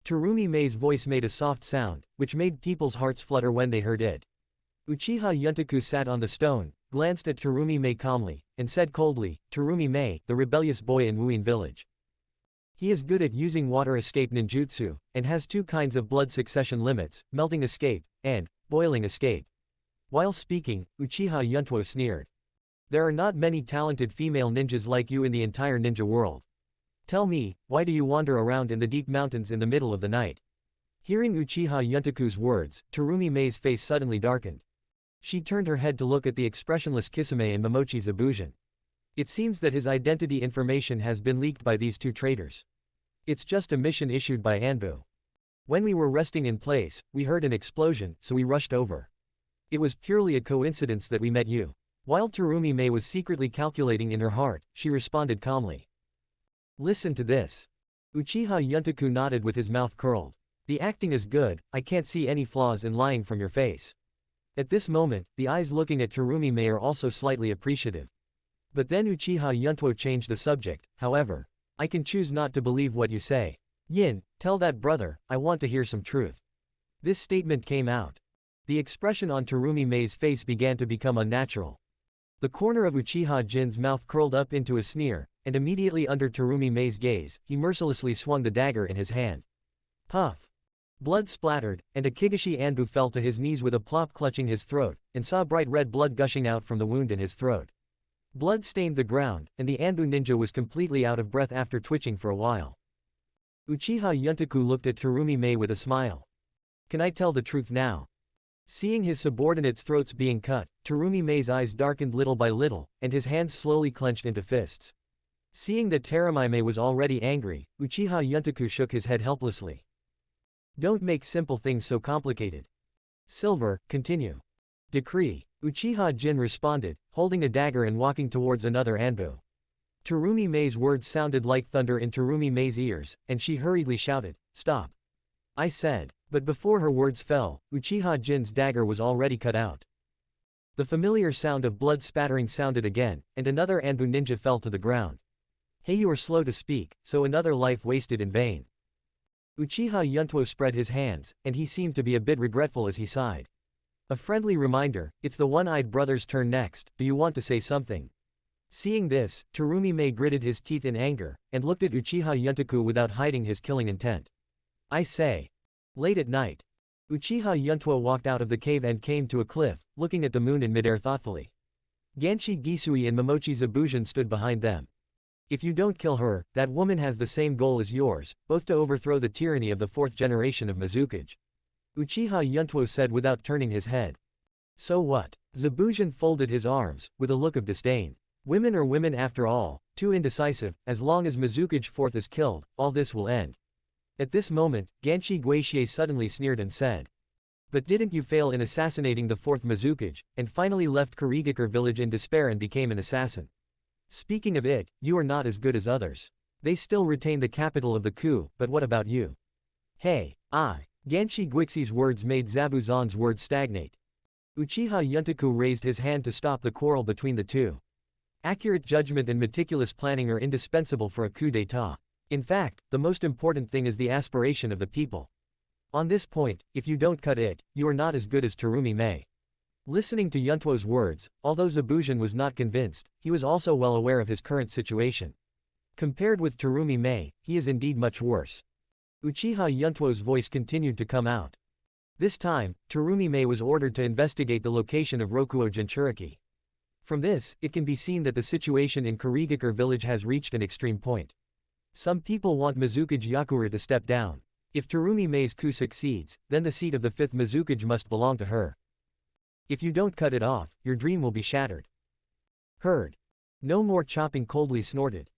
Speaker 2: Terumi Mei's voice made a soft sound, which made people's hearts flutter when they heard it. Uchiha Yuntaku sat on the stone, glanced at Terumi Mei calmly, and said coldly, Terumi Mei, the rebellious boy in Wuin village. He is good at using water escape ninjutsu, and has 2 kinds of blood succession limits, melting escape, and boiling escape. While speaking, Uchiha Yuntuo sneered. There are not many talented female ninjas like you in the entire ninja world. Tell me, why do you wander around in the deep mountains in the middle of the night? Hearing Uchiha Yuntaku's words, Terumi Mei's face suddenly darkened. She turned her head to look at the expressionless Kisame and Momochi Zabuzan. It seems that his identity information has been leaked by these 2 traitors. It's just a mission issued by Anbu. When we were resting in place, we heard an explosion, so we rushed over. It was purely a coincidence that we met you. While Terumi Mei was secretly calculating in her heart, she responded calmly. Listen to this. Uchiha Yuntaku nodded with his mouth curled. The acting is good, I can't see any flaws in lying from your face. At this moment, the eyes looking at Terumi Mei are also slightly appreciative. But then Uchiha Yuntuo changed the subject, however. I can choose not to believe what you say. Yin, tell that brother, I want to hear some truth. This statement came out. The expression on Terumi Mei's face began to become unnatural. The corner of Uchiha Jin's mouth curled up into a sneer, and immediately under Terumi Mei's gaze, he mercilessly swung the dagger in his hand. Puff! Blood splattered, and Akigashi Anbu fell to his knees with a plop clutching his throat, and saw bright red blood gushing out from the wound in his throat. Blood stained the ground, and the Anbu ninja was completely out of breath after twitching for a while. Uchiha Yuntuo looked at Terumi Mei with a smile. Can I tell the truth now? Seeing his subordinates' throats being cut, Terumi Mei's eyes darkened little by little, and his hands slowly clenched into fists. Seeing that Terumi Mei was already angry, Uchiha Yuntuo shook his head helplessly. Don't make simple things so complicated. Silver, continue. Decree. Uchiha Jin responded, holding a dagger and walking towards another Anbu. Terumi Mei's words sounded like thunder in Terumi Mei's ears, and she hurriedly shouted, "Stop!" I said. But before her words fell, Uchiha Jin's dagger was already cut out. The familiar sound of blood spattering sounded again, and another Anbu ninja fell to the ground. Hey, you are slow to speak, so another life wasted in vain. Uchiha Yuntuo spread his hands, and he seemed to be a bit regretful as he sighed. A friendly reminder, it's the one-eyed brother's turn next, do you want to say something? Seeing this, Terumi Mei gritted his teeth in anger, and looked at Uchiha Yuntuo without hiding his killing intent. I say. Late at night. Uchiha Yuntuo walked out of the cave and came to a cliff, looking at the moon in midair thoughtfully. Ganshi Gisui and Momochi Zabuzan stood behind them. If you don't kill her, that woman has the same goal as yours, both to overthrow the tyranny of the fourth generation of Mizukage. Uchiha Yuntuo said without turning his head. So what? Zabuzan folded his arms, with a look of disdain. Women are women after all, too indecisive, as long as Mizukage fourth is killed, all this will end. At this moment, Ganshi Guixie suddenly sneered and said. But didn't you fail in assassinating the fourth Mizukage, and finally left Kurigakure village in despair and became an assassin? Speaking of it, you are not as good as others. They still retain the capital of the coup, but what about you? Hey, Ganshi Guixie's words made Zabuzan's words stagnate. Uchiha Yuntuo raised his hand to stop the quarrel between the two. Accurate judgment and meticulous planning are indispensable for a coup d'état. In fact, the most important thing is the aspiration of the people. On this point, if you don't cut it, you are not as good as Terumi Mei. Listening to Yuntuo's words, although Zabuzan was not convinced, he was also well aware of his current situation. Compared with Terumi Mei, he is indeed much worse. Uchiha Yuntuo's voice continued to come out. This time, Terumi Mei was ordered to investigate the location of Rokuo Jinchuriki. From this, it can be seen that the situation in Kurigakure village has reached an extreme point. Some people want Mizukage Yakura to step down. If Terumi Mei's coup succeeds, then the seat of the 5th Mizukage must belong to her. If you don't cut it off, your dream will be shattered. Heard. No more chopping, coldly snorted.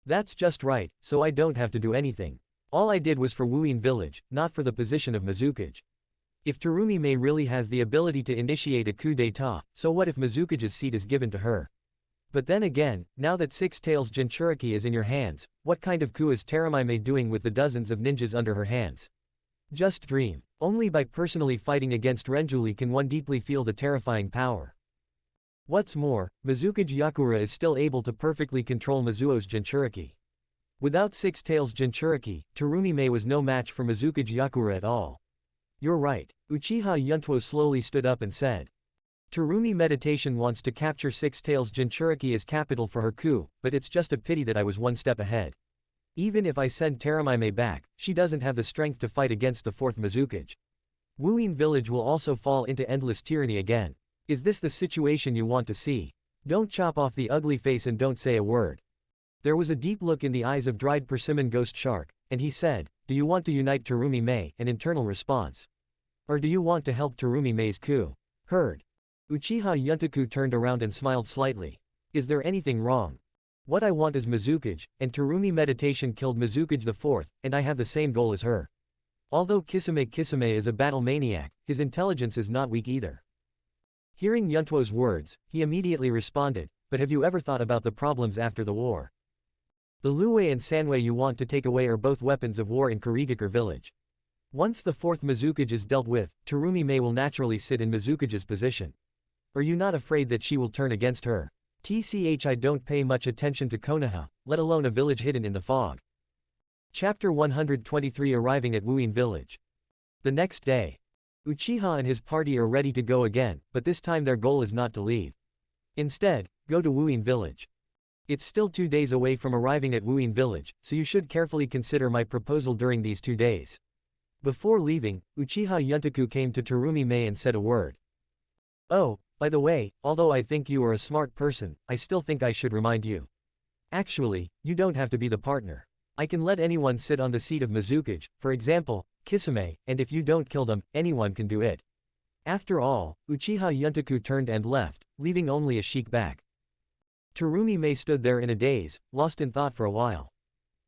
Speaker 2: That's just right, so I don't have to do anything. All I did was for Wuyin village, not for the position of Mizukage. If Terumi Mei really has the ability to initiate a coup d'état, so what if Mizukage's seat is given to her? But then again, now that Six Tails Jinchuriki is in your hands, what kind of coup is Terumi Mei doing with the dozens of ninjas under her hands? Just dream. Only by personally fighting against Renjuli can one deeply feel the terrifying power. What's more, Mizukage Yakura is still able to perfectly control Mizuo's Jinchuriki. Without Six Tails Jinchuriki, Terumi Mei was no match for Mizukage Yakura at all. You're right. Uchiha Yuntuo slowly stood up and said. Terumi Meditation wants to capture Six Tails Jinchuriki as capital for her coup, but it's just a pity that I was one step ahead. Even if I send Terumi Mei back, she doesn't have the strength to fight against the 4th Mizukage. Wuyin village will also fall into endless tyranny again. Is this the situation you want to see? Don't chop off the ugly face and don't say a word. There was a deep look in the eyes of dried persimmon ghost shark, and he said, do you want to unite Terumi Mei? An internal response. Or do you want to help Terumi Mei's coup? Heard. Uchiha Yuntuo turned around and smiled slightly. Is there anything wrong? What I want is Mizukage, and Terumi Meditation killed Mizukage the 4th, and I have the same goal as her. Although Kisame is a battle maniac, his intelligence is not weak either. Hearing Yuntuo's words, he immediately responded, but have you ever thought about the problems after the war? The Luwei and Sanwei you want to take away are both weapons of war in Kurigakure village. Once the 4th Mizukage is dealt with, Terumi Mei will naturally sit in Mizukage's position. Are you not afraid that she will turn against her? I don't pay much attention to Konoha, let alone a village hidden in the fog. Chapter 123 Arriving at Wuyin village. The next day. Uchiha and his party are ready to go again, but this time their goal is not to leave. Instead, go to Wuyin village. It's still 2 days away from arriving at Wuyin village, so you should carefully consider my proposal during these 2 days. Before leaving, Uchiha Yuntuo came to Terumi Mei and said a word. Oh, by the way, although I think you are a smart person, I still think I should remind you. Actually, you don't have to be the partner. I can let anyone sit on the seat of Mizukage, for example, Kisame, and if you don't kill them, anyone can do it. After all, Uchiha Yuntuo turned and left, leaving only a sheik back. Terumi Mei stood there in a daze, lost in thought for a while.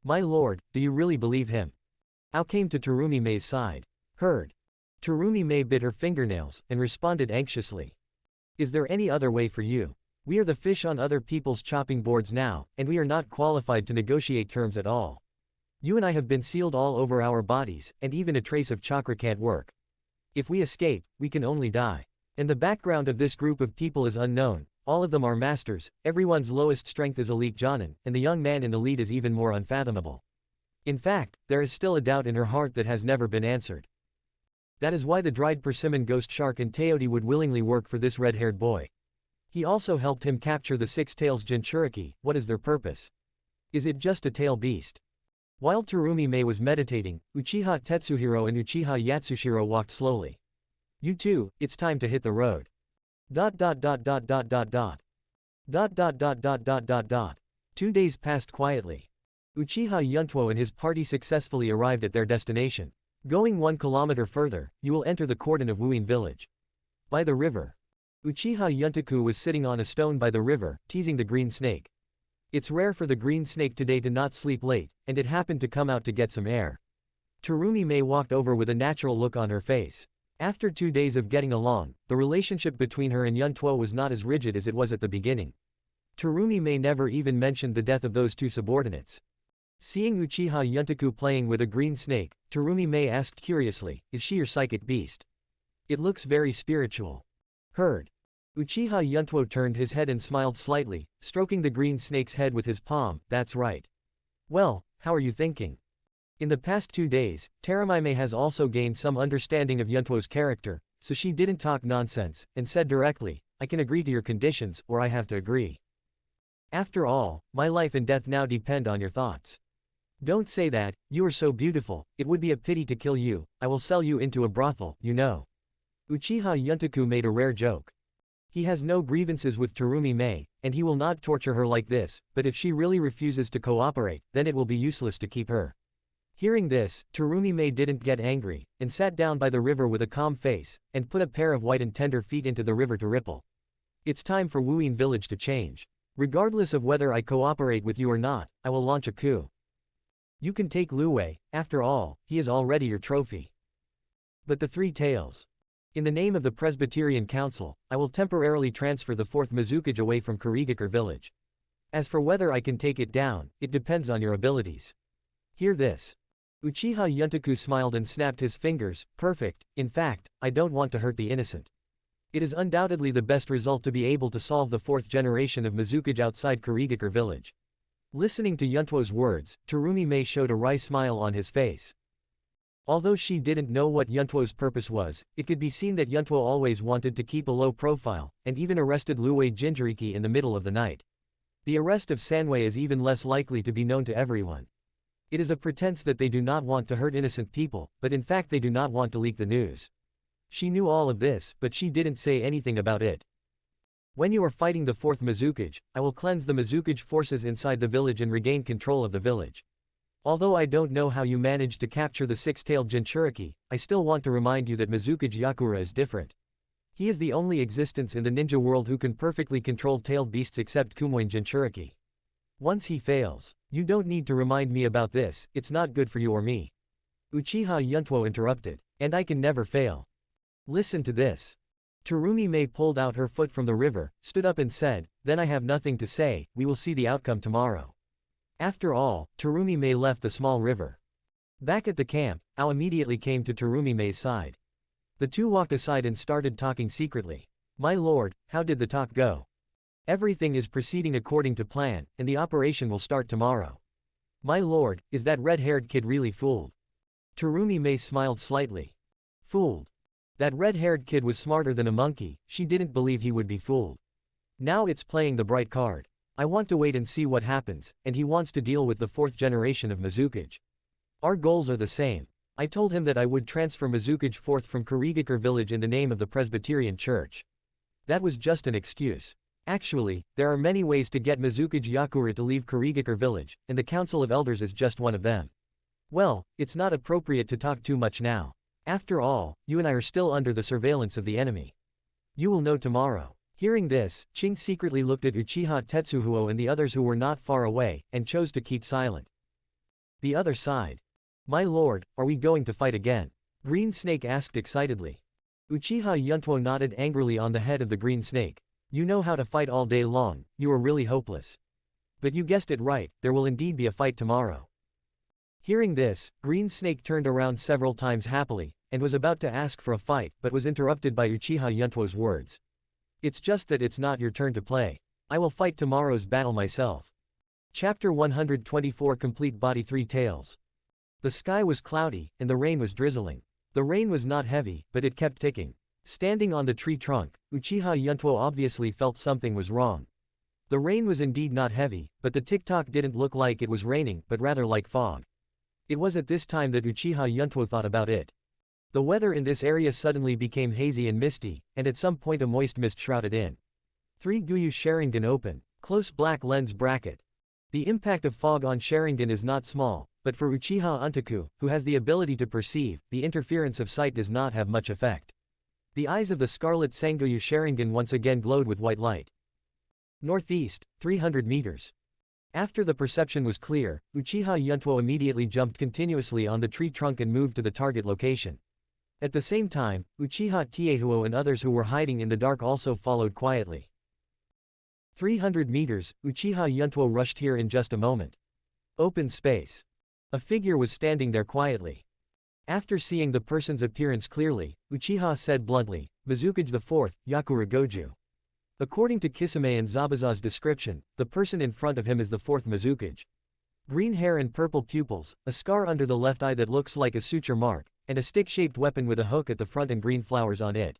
Speaker 2: My lord, do you really believe him? Ao came to Terumi Mei's side. Heard. Terumi Mei bit her fingernails, and responded anxiously. Is there any other way for you? We are the fish on other people's chopping boards now, and we are not qualified to negotiate terms at all. You and I have been sealed all over our bodies, and even a trace of chakra can't work. If we escape, we can only die. And the background of this group of people is unknown, all of them are masters, everyone's lowest strength is elite Jonin, and the young man in the lead is even more unfathomable. In fact, there is still a doubt in her heart that has never been answered. That is why the dried persimmon ghost shark and Teoti would willingly work for this red-haired boy. He also helped him capture the Six Tails Jinchuriki. What is their purpose? Is it just a tail beast? While Terumi Mei was meditating, Uchiha Tetsuhiro and Uchiha Yatsushiro walked slowly. You two, it's time to hit the road. ... 2 days passed quietly. Uchiha Yuntuo and his party successfully arrived at their destination. Going 1 kilometer further, you will enter the cordon of Wuyin village. By the river. Uchiha Yuntuo was sitting on a stone by the river, teasing the green snake. It's rare for the green snake today to not sleep late, and it happened to come out to get some air. Terumi Mei walked over with a natural look on her face. After 2 days of getting along, the relationship between her and Yuntuo was not as rigid as it was at the beginning. Terumi Mei never even mentioned the death of those 2 subordinates. Seeing Uchiha Yuntuo playing with a green snake, Terumi Mei asked curiously, is she your psychic beast? It looks very spiritual. Heard. Uchiha Yuntuo turned his head and smiled slightly, stroking the green snake's head with his palm. That's right. Well, how are you thinking? In the past 2 days, Terumi has also gained some understanding of Yuntuo's character, so she didn't talk nonsense, and said directly, I can agree to your conditions, or I have to agree. After all, my life and death now depend on your thoughts. Don't say that, you are so beautiful, it would be a pity to kill you, I will sell you into a brothel, you know. Uchiha Yuntuo made a rare joke. He has no grievances with Terumi Mei, and he will not torture her like this, but if she really refuses to cooperate, then it will be useless to keep her. Hearing this, Terumi Mei didn't get angry, and sat down by the river with a calm face, and put a pair of white and tender feet into the river to ripple. It's time for Wuyin village to change. Regardless of whether I cooperate with you or not, I will launch a coup. You can take Lu Wei, after all, he is already your trophy. But the 3 tails. In the name of the Presbyterian Council, I will temporarily transfer the 4th Mizukage away from Kurigakure village. As for whether I can take it down, it depends on your abilities. Hear this. Uchiha Yuntuo smiled and snapped his fingers. Perfect, in fact, I don't want to hurt the innocent. It is undoubtedly the best result to be able to solve the 4th generation of Mizukage outside Kurigakure village. Listening to Yuntuo's words, Terumi Mei showed a wry smile on his face. Although she didn't know what Yuntuo's purpose was, it could be seen that Yuntuo always wanted to keep a low profile, and even arrested Lu Wei Jinchuriki in the middle of the night. The arrest of Sanwei is even less likely to be known to everyone. It is a pretense that they do not want to hurt innocent people, but in fact they do not want to leak the news. She knew all of this, but she didn't say anything about it. When you are fighting the 4th Mizukage, I will cleanse the Mizukage forces inside the village and regain control of the village. Although I don't know how you managed to capture the 6-tailed Jinchuriki, I still want to remind you that Mizukage Yakura is different. He is the only existence in the ninja world who can perfectly control tailed beasts except Kumoin Jinchuriki. Once he fails, you don't need to remind me about this, it's not good for you or me. Uchiha Yuntuo interrupted. And I can never fail. Listen to this. Terumi Mei pulled out her foot from the river, stood up and said, then I have nothing to say, we will see the outcome tomorrow. After all, Terumi Mei left the small river. Back at the camp, Ao immediately came to Terumi Mei's side. The 2 walked aside and started talking secretly. My lord, how did the talk go? Everything is proceeding according to plan, and the operation will start tomorrow. My lord, is that red-haired kid really fooled? Terumi Mei smiled slightly. Fooled? That red-haired kid was smarter than a monkey, she didn't believe he would be fooled. Now it's playing the bright card. I want to wait and see what happens, and he wants to deal with the 4th generation of Mizukage. Our goals are the same. I told him that I would transfer Mizukage 4th from Kurigakure village in the name of the Presbyterian Church. That was just an excuse. Actually, there are many ways to get Mizukage Yakura to leave Kurigakure village, and the Council of Elders is just one of them. Well, it's not appropriate to talk too much now. After all, you and I are still under the surveillance of the enemy. You will know tomorrow. Hearing this, Ching secretly looked at Uchiha Tetsuhuo and the others who were not far away, and chose to keep silent. The other side. My lord, are we going to fight again? Green Snake asked excitedly. Uchiha Yuntuo nodded angrily on the head of the Green Snake. You know how to fight all day long, you are really hopeless. But you guessed it right, there will indeed be a fight tomorrow. Hearing this, Green Snake turned around several times happily, and was about to ask for a fight but was interrupted by Uchiha Yuntuo's words. It's just that it's not your turn to play. I will fight tomorrow's battle myself. Chapter 124 Complete Body 3 Tails. The sky was cloudy, and the rain was drizzling. The rain was not heavy, but it kept ticking. Standing on the tree trunk, Uchiha Yuntuo obviously felt something was wrong. The rain was indeed not heavy, but the tick-tock didn't look like it was raining, but rather like fog. It was at this time that Uchiha Yuntuo thought about it. The weather in this area suddenly became hazy and misty, and at some point a moist mist shrouded in. 3 Guyu Sharingan open, close black lens bracket. The impact of fog on Sharingan is not small, but for Uchiha Untaku, who has the ability to perceive, the interference of sight does not have much effect. The eyes of the Scarlet Sangoyu Sharingan once again glowed with white light. Northeast, 300 meters. After the perception was clear, Uchiha Yuntuo immediately jumped continuously on the tree trunk and moved to the target location. At the same time, Uchiha Tiehuo and others who were hiding in the dark also followed quietly. 300 meters, Uchiha Yuntuo rushed here in just a moment. Open space. A figure was standing there quietly. After seeing the person's appearance clearly, Uchiha said bluntly, Mizukage the 4th, Yakura Goju. According to Kisame and Zabuza's description, the person in front of him is the 4th Mizukage. Green hair and purple pupils, a scar under the left eye that looks like a suture mark, and a stick-shaped weapon with a hook at the front and green flowers on it.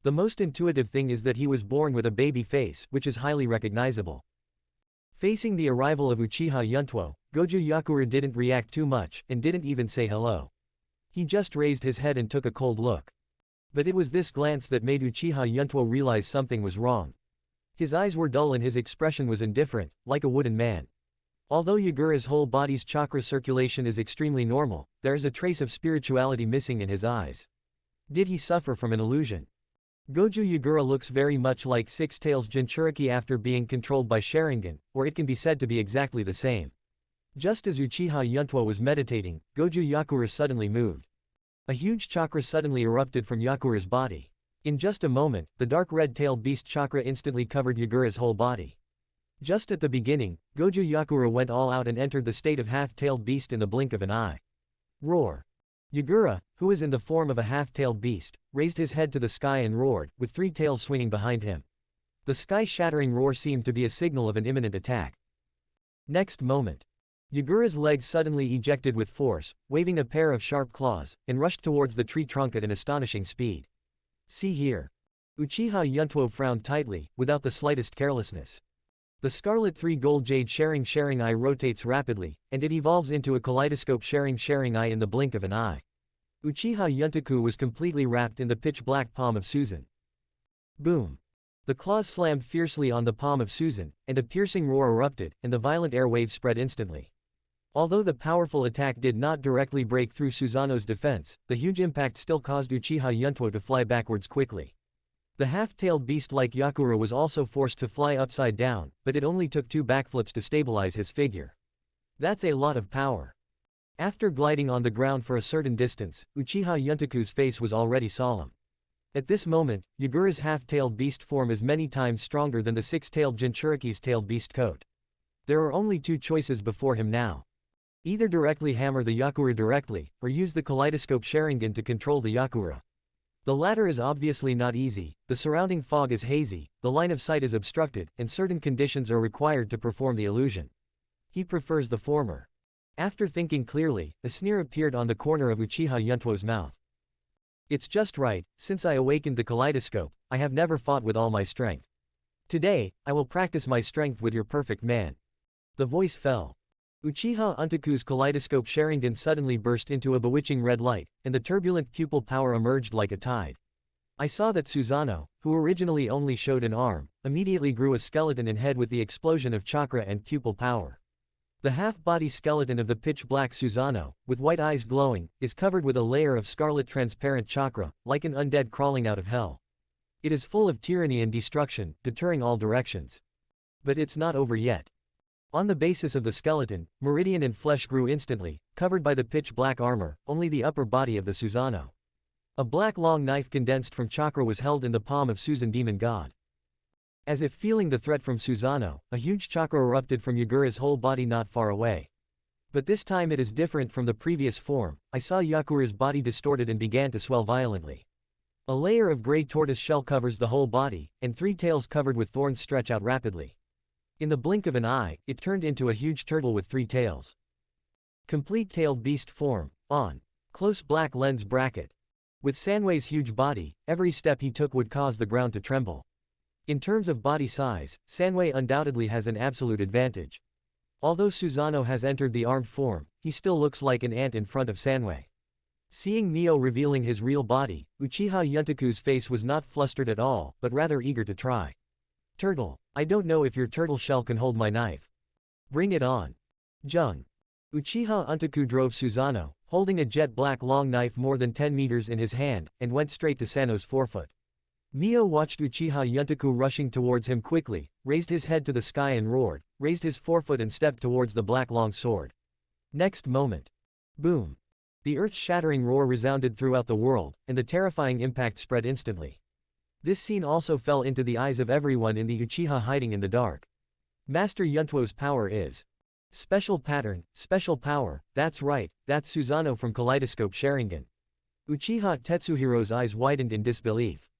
Speaker 2: The most intuitive thing is that he was born with a baby face, which is highly recognizable. Facing the arrival of Uchiha Yuntuo, Goju Yakura didn't react too much, and didn't even say hello. He just raised his head and took a cold look. But it was this glance that made Uchiha Yuntuo realize something was wrong. His eyes were dull and his expression was indifferent, like a wooden man. Although Yagura's whole body's chakra circulation is extremely normal, there is a trace of spirituality missing in his eyes. Did he suffer from an illusion? Goju Yagura looks very much like Six Tails Jinchuriki after being controlled by Sharingan, or it can be said to be exactly the same. Just as Uchiha Yuntuo was meditating, Goju Yakura suddenly moved. A huge chakra suddenly erupted from Yakura's body. In just a moment, the dark red-tailed beast chakra instantly covered Yagura's whole body. Just at the beginning, Goju Yakura went all out and entered the state of half-tailed beast in the blink of an eye. Roar. Yagura, who is in the form of a half-tailed beast, raised his head to the sky and roared, with 3 tails swinging behind him. The sky-shattering roar seemed to be a signal of an imminent attack. Next moment, Yagura's legs suddenly ejected with force, waving a pair of sharp claws, and rushed towards the tree trunk at an astonishing speed. See here. Uchiha Yuntuo frowned tightly, without the slightest carelessness. The Scarlet 3 Gold Jade Sharing Eye rotates rapidly, and it evolves into a kaleidoscope Sharing Eye in the blink of an eye. Uchiha Yuntaku was completely wrapped in the pitch-black palm of Susan. Boom. The claws slammed fiercely on the palm of Susan, and a piercing roar erupted, and the violent air wave spread instantly. Although the powerful attack did not directly break through Susano's defense, the huge impact still caused Uchiha Yuntuo to fly backwards quickly. The half-tailed beast like Yakura was also forced to fly upside down, but it only took 2 backflips to stabilize his figure. That's a lot of power. After gliding on the ground for a certain distance, Uchiha Yuntaku's face was already solemn. At this moment, Yagura's half-tailed beast form is many times stronger than the 6-tailed Jinchuriki's tailed beast coat. There are only 2 choices before him now. Either directly hammer the Yakura directly, or use the kaleidoscope Sharingan to control the Yakura. The latter is obviously not easy, the surrounding fog is hazy, the line of sight is obstructed, and certain conditions are required to perform the illusion. He prefers the former. After thinking clearly, a sneer appeared on the corner of Uchiha Yuntuo's mouth. It's just right, since I awakened the kaleidoscope, I have never fought with all my strength. Today, I will practice my strength with your perfect man. The voice fell. Uchiha Yuntuo's kaleidoscope Sharingan suddenly burst into a bewitching red light, and the turbulent pupil power emerged like a tide. I saw that Susanoo, who originally only showed an arm, immediately grew a skeleton and head with the explosion of chakra and pupil power. The half-body skeleton of the pitch-black Susanoo, with white eyes glowing, is covered with a layer of scarlet transparent chakra, like an undead crawling out of hell. It is full of tyranny and destruction, deterring all directions. But it's not over yet. On the basis of the skeleton, meridian and flesh grew instantly, covered by the pitch-black armor, only the upper body of the Susanoo. A black long knife condensed from chakra was held in the palm of Susan Demon God. As if feeling the threat from Susanoo, a huge chakra erupted from Yagura's whole body not far away. But this time it is different from the previous form. I saw Yagura's body distorted and began to swell violently. A layer of gray tortoise shell covers the whole body, and 3 tails covered with thorns stretch out rapidly. In the blink of an eye, it turned into a huge turtle with 3 tails. Complete tailed beast form, on. Close black lens bracket. With Sanwei's huge body, every step he took would cause the ground to tremble. In terms of body size, Sanwei undoubtedly has an absolute advantage. Although Susanoo has entered the armed form, he still looks like an ant in front of Sanwei. Seeing Neo revealing his real body, Uchiha Yuntuo's face was not flustered at all, but rather eager to try. Turtle, I don't know if your turtle shell can hold my knife. Bring it on. Jung. Uchiha Yuntuo drove Susanoo, holding a jet black long knife more than 10 meters in his hand, and went straight to Sano's forefoot. Neo watched Uchiha Yuntuo rushing towards him quickly, raised his head to the sky and roared, raised his forefoot and stepped towards the black long sword. Next moment. Boom. The earth-shattering roar resounded throughout the world, and the terrifying impact spread instantly. This scene also fell into the eyes of everyone in the Uchiha hiding in the dark. Master Yuntuo's power is special pattern, special power, that's right, that's Susanoo from Kaleidoscope Sharingan. Uchiha Tetsuhiro's eyes widened in disbelief.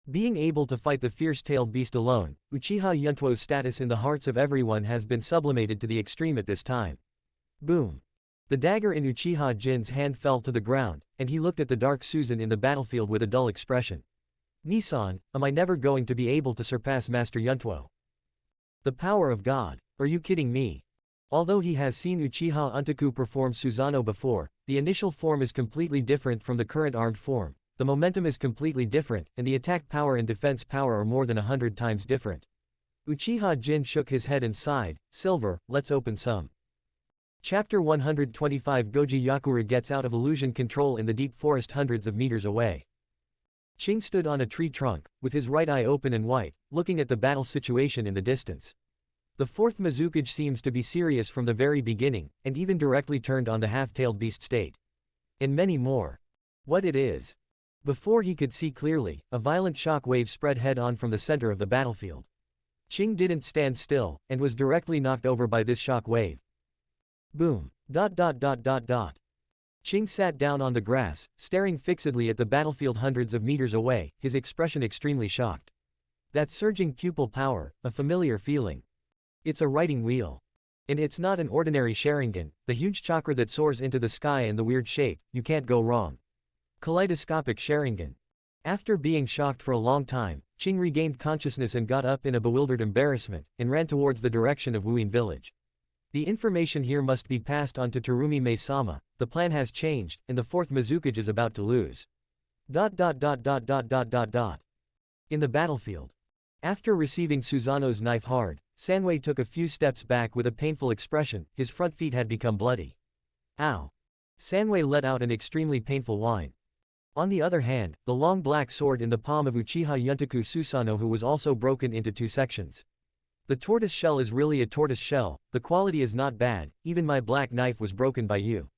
Speaker 2: Being able to fight the fierce-tailed beast alone, Uchiha Yuntuo's status in the hearts of everyone has been sublimated to the extreme at this time. Boom. The dagger in Uchiha Jin's hand fell to the ground, and he looked at the dark Susan in the battlefield with a dull expression. Nissan, am I never going to be able to surpass Master Yuntuo? The power of God. Are you kidding me? Although he has seen Uchiha Yuntuo perform Susanoo before, the initial form is completely different from the current armed form, the momentum is completely different, and the attack power and defense power are more than 100 times different. Uchiha Jin shook his head and sighed, Silver, let's open some. Chapter 125 Goji Yakura gets out of illusion control in the deep forest hundreds of meters away. Qing stood on a tree trunk, with his right eye open and white, looking at the battle situation in the distance. The 4th Mizukage seems to be serious from the very beginning, and even directly turned on the half-tailed beast state. And many more. What it is. Before he could see clearly, a violent shock wave spread head-on from the center of the battlefield. Qing didn't stand still, and was directly knocked over by this shock wave. Boom. Qing sat down on the grass, staring fixedly at the battlefield hundreds of meters away, his expression extremely shocked. That surging pupil power, a familiar feeling. It's a writing wheel. And it's not an ordinary Sharingan, the huge chakra that soars into the sky and the weird shape, you can't go wrong. Kaleidoscopic Sharingan. After being shocked for a long time, Qing regained consciousness and got up in a bewildered embarrassment, and ran towards the direction of Wuyin village. The information here must be passed on to Terumi Mei-sama, the plan has changed, and the 4th Mizukage is about to lose. In the battlefield. After receiving Susanoo's knife hard, Sanwei took a few steps back with a painful expression, his front feet had become bloody. Ow! Sanwei let out an extremely painful whine. On the other hand, the long black sword in the palm of Uchiha Yuntuo Susanoo was also broken into 2 sections. The tortoise shell is really a tortoise shell, the quality is not bad, even my black knife was broken by you.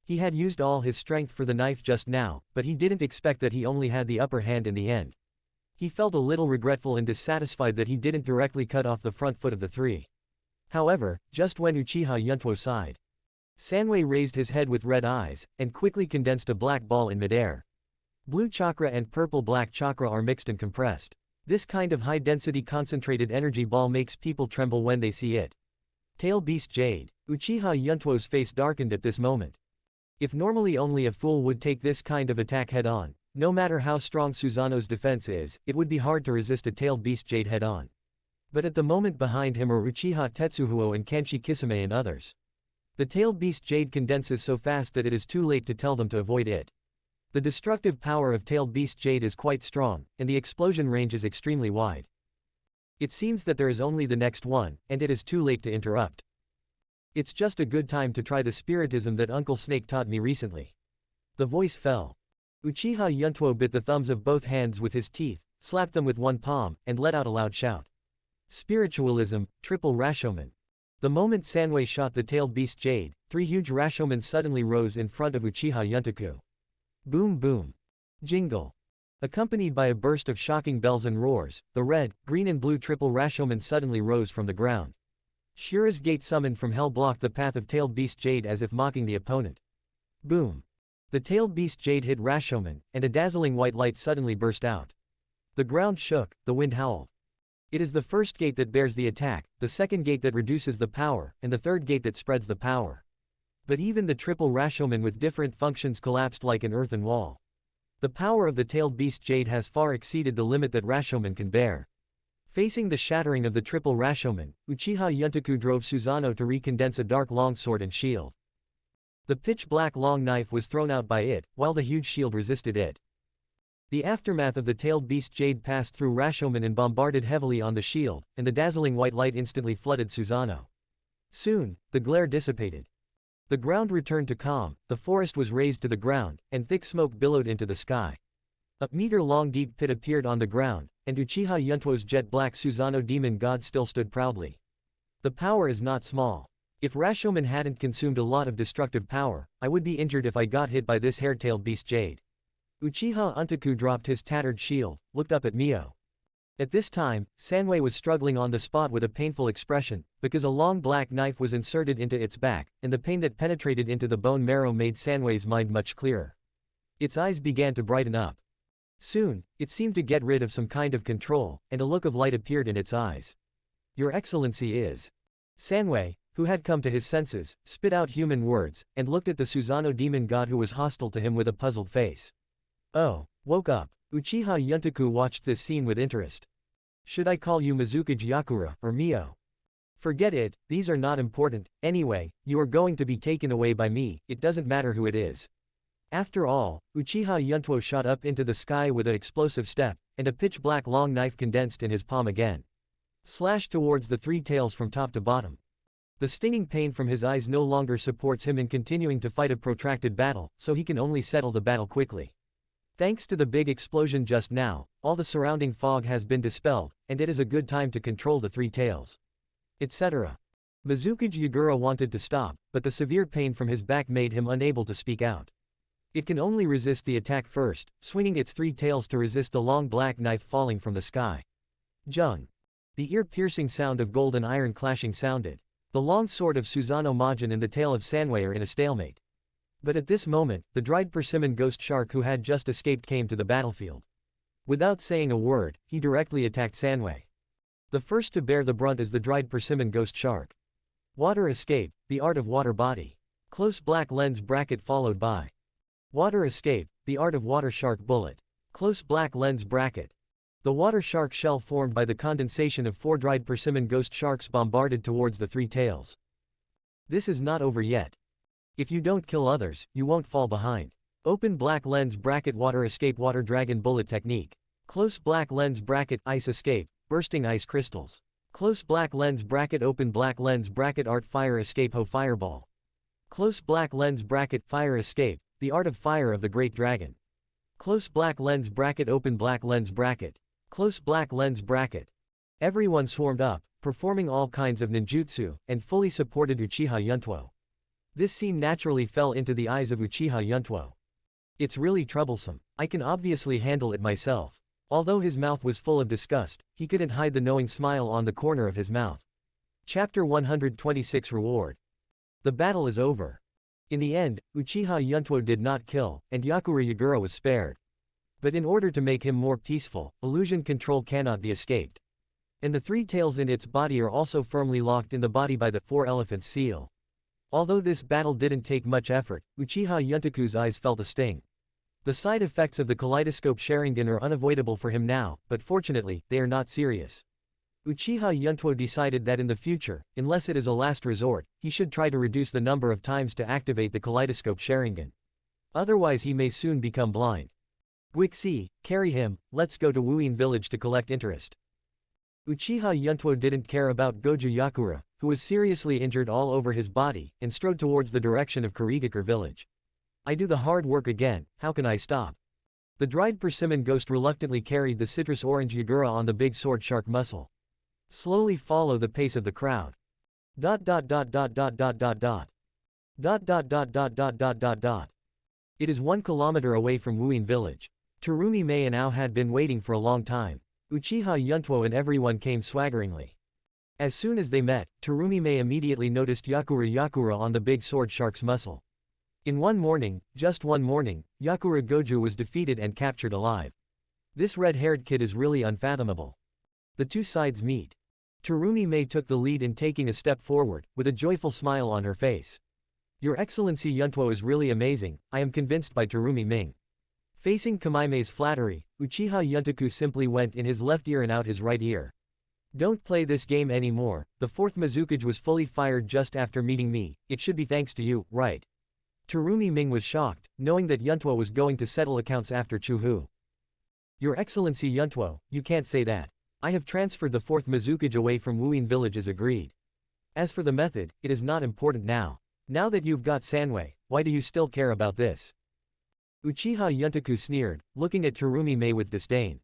Speaker 2: He had used all his strength for the knife just now, but he didn't expect that he only had the upper hand in the end. He felt a little regretful and dissatisfied that he didn't directly cut off the front foot of the 3. However, just when Uchiha Yuntuo sighed, Sanwei raised his head with red eyes, and quickly condensed a black ball in midair. Blue chakra and purple-black chakra are mixed and compressed. This kind of high-density concentrated energy ball makes people tremble when they see it. Tail Beast Jade. Uchiha Yuntuo's face darkened at this moment. If normally only a fool would take this kind of attack head-on, no matter how strong Susanoo's defense is, it would be hard to resist a Tailed Beast Jade head-on. But at the moment behind him are Uchiha Tetsuhuo and Kanchi Kisame and others. The tailed beast jade condenses so fast that it is too late to tell them to avoid it. The destructive power of tailed beast jade is quite strong, and the explosion range is extremely wide. It seems that there is only the next one, and it is too late to interrupt. It's just a good time to try the spiritism that Uncle Snake taught me recently. The voice fell. Uchiha Yuntuo bit the thumbs of both hands with his teeth, slapped them with one palm, and let out a loud shout. Spiritualism, triple Rashomon. The moment Sanwei shot the tailed beast jade, 3 huge Rashomon suddenly rose in front of Uchiha Yuntoku. Boom boom. Jingle. Accompanied by a burst of shocking bells and roars, the red, green and blue triple Rashomon suddenly rose from the ground. Shira's gate summoned from hell blocked the path of tailed beast jade as if mocking the opponent. Boom. The tailed beast jade hit Rashomon, and a dazzling white light suddenly burst out. The ground shook, the wind howled. It is the first gate that bears the attack, the second gate that reduces the power, and the third gate that spreads the power. But even the triple Rashomon with different functions collapsed like an earthen wall. The power of the tailed beast jade has far exceeded the limit that Rashomon can bear. Facing the shattering of the triple Rashomon, Uchiha Yuntoku drove Susanoo to recondense a dark longsword and shield. The pitch-black long knife was thrown out by it, while the huge shield resisted it. The aftermath of the tailed beast jade passed through Rashomon and bombarded heavily on the shield, and the dazzling white light instantly flooded Susanoo. Soon, the glare dissipated. The ground returned to calm, the forest was razed to the ground, and thick smoke billowed into the sky. A meter-long deep pit appeared on the ground, and Uchiha Yuntuo's jet-black Susanoo demon god still stood proudly. The power is not small. If Rashomon hadn't consumed a lot of destructive power, I would be injured if I got hit by this hair-tailed beast jade. Uchiha Yuntoku dropped his tattered shield, looked up at Mio. At this time, Sanwei was struggling on the spot with a painful expression, because a long black knife was inserted into its back, and the pain that penetrated into the bone marrow made Sanwei's mind much clearer. Its eyes began to brighten up. Soon, it seemed to get rid of some kind of control, and a look of light appeared in its eyes. Your Excellency is. Sanwei, who had come to his senses, spit out human words, and looked at the Susanoo demon god who was hostile to him with a puzzled face. Oh, woke up. Uchiha Yuntoku watched this scene with interest. Should I call you Mizuka Gyakura, or Mio? Forget it, these are not important, anyway, you are going to be taken away by me, it doesn't matter who it is. After all, Uchiha Yuntuo shot up into the sky with an explosive step, and a pitch-black long knife condensed in his palm again. Slashed towards the 3 tails from top to bottom. The stinging pain from his eyes no longer supports him in continuing to fight a protracted battle, so he can only settle the battle quickly. Thanks to the big explosion just now, all the surrounding fog has been dispelled, and it is a good time to control the 3 tails. Etc. Mizuka Gyagura wanted to stop, but the severe pain from his back made him unable to speak out. It can only resist the attack first, swinging its 3 tails to resist the long black knife falling from the sky. Jung. The ear-piercing sound of gold and iron clashing sounded. The long sword of Susanoo Majin and the tail of Sanwei are in a stalemate. But at this moment, the dried persimmon ghost shark who had just escaped came to the battlefield. Without saying a word, he directly attacked Sanwei. The first to bear the brunt is the dried persimmon ghost shark. Water escape, the art of water body. Close black lens bracket followed by. Water escape, the art of water shark bullet. Close black lens bracket. The water shark shell formed by the condensation of 4 dried persimmon ghost sharks bombarded towards the 3 tails. This is not over yet. If you don't kill others, you won't fall behind. Open black lens bracket water escape water dragon bullet technique. Close black lens bracket ice escape, bursting ice crystals. Close black lens bracket open black lens bracket art fire escape ho fireball. Close black lens bracket fire escape, the art of fire of the great dragon. Close black lens bracket open black lens bracket. Close black lens bracket. Everyone swarmed up, performing all kinds of ninjutsu, and fully supported Uchiha Yuntuo. This scene naturally fell into the eyes of Uchiha Yuntuo. It's really troublesome. I can obviously handle it myself. Although his mouth was full of disgust, he couldn't hide the knowing smile on the corner of his mouth. Chapter 126 Reward. The battle is over. In the end, Uchiha Yuntuo did not kill, and Yakura Yagura was spared. But in order to make him more peaceful, illusion control cannot be escaped. And the 3 tails in its body are also firmly locked in the body by the 4 elephants seal. Although this battle didn't take much effort, Uchiha Yuntoku's eyes felt a sting. The side effects of the kaleidoscope Sharingan are unavoidable for him now, but fortunately, they are not serious. Uchiha Yuntuo decided that in the future, unless it is a last resort, he should try to reduce the number of times to activate the kaleidoscope Sharingan. Otherwise he may soon become blind. Guixi, carry him, let's go to Wuyin village to collect interest. Uchiha Yuntuo didn't care about Goju Yakura, who was seriously injured all over his body, and strode towards the direction of Kurigakure village. I do the hard work again, how can I stop? The dried persimmon ghost reluctantly carried the citrus orange Yagura on the big sword shark muscle. Slowly follow the pace of the crowd. Dot dot dot dot dot dot dot dot. Dot dot dot dot dot dot dot dot. It is 1 kilometer away from Wuyin village. Terumi Mei and Ao had been waiting for a long time. Uchiha Yuntuo and everyone came swaggeringly. As soon as they met, Terumi Mei immediately noticed Yakura on the big sword shark's muscle. In one morning, just one morning, Yakura Goju was defeated and captured alive. This red-haired kid is really unfathomable. The two sides meet. Terumi Mei took the lead in taking a step forward, with a joyful smile on her face. Your Excellency Yuntuo is really amazing, I am convinced by Terumi Ming. Facing Kamaime's flattery, Uchiha Yuntaku simply went in his left ear and out his right ear. Don't play this game anymore, the 4th Mizukage was fully fired just after meeting me, it should be thanks to you, right? Terumi Ming was shocked, knowing that Yuntuo was going to settle accounts after Chuhu. Your Excellency Yuntuo, you can't say that. I have transferred the 4th Mizukage away from Wuyin village as agreed. As for the method, it is not important now. Now that you've got Sanwei, why do you still care about this? Uchiha Yuntaku sneered, looking at Terumi Mei with disdain.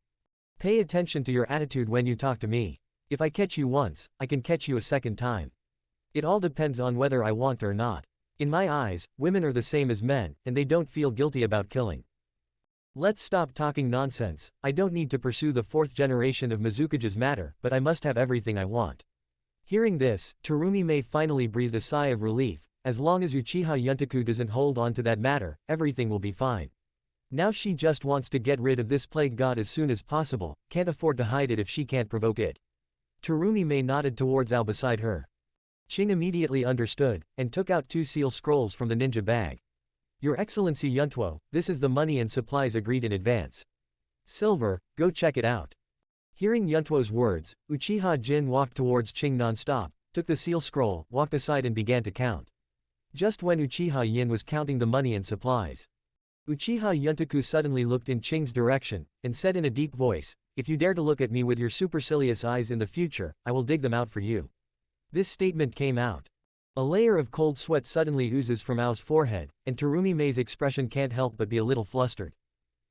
Speaker 2: Pay attention to your attitude when you talk to me. If I catch you once, I can catch you a second time. It all depends on whether I want or not. In my eyes, women are the same as men, and they don't feel guilty about killing. Let's stop talking nonsense, I don't need to pursue the 4th generation of Mizukage's matter, but I must have everything I want. Hearing this, Terumi Mei finally breathed a sigh of relief. As long as Uchiha Yuntaku doesn't hold on to that matter, everything will be fine. Now she just wants to get rid of this plague god as soon as possible, can't afford to hide it if she can't provoke it. Terumi Mei nodded towards Ao beside her. Qing immediately understood, and took out 2 seal scrolls from the ninja bag. Your Excellency Yuntuo, this is the money and supplies agreed in advance. Silver, go check it out. Hearing Yuntuo's words, Uchiha Jin walked towards Qing non-stop, took the seal scroll, walked aside and began to count. Just when Uchiha Yin was counting the money and supplies, Uchiha Yuntaku suddenly looked in Qing's direction, and said in a deep voice, if you dare to look at me with your supercilious eyes in the future, I will dig them out for you. This statement came out. A layer of cold sweat suddenly oozes from Ao's forehead, and Terumi Mei's expression can't help but be a little flustered.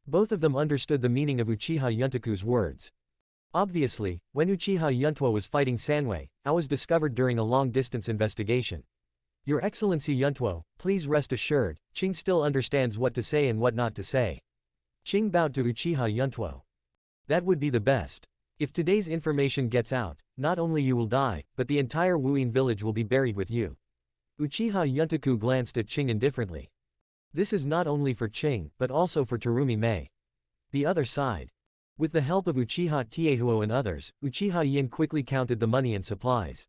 Speaker 2: Both of them understood the meaning of Uchiha Yuntaku's words. Obviously, when Uchiha Yuntuo was fighting Sanwei, Ao was discovered during a long-distance investigation. Your Excellency Yuntuo, please rest assured, Qing still understands what to say and what not to say. Qing bowed to Uchiha Yuntuo. That would be the best. If today's information gets out, not only you will die, but the entire Wuyin village will be buried with you. Uchiha Yuntaku glanced at Qing indifferently. This is not only for Qing, but also for Terumi Mei. The other side. With the help of Uchiha Tiehuo and others, Uchiha Yin quickly counted the money and supplies.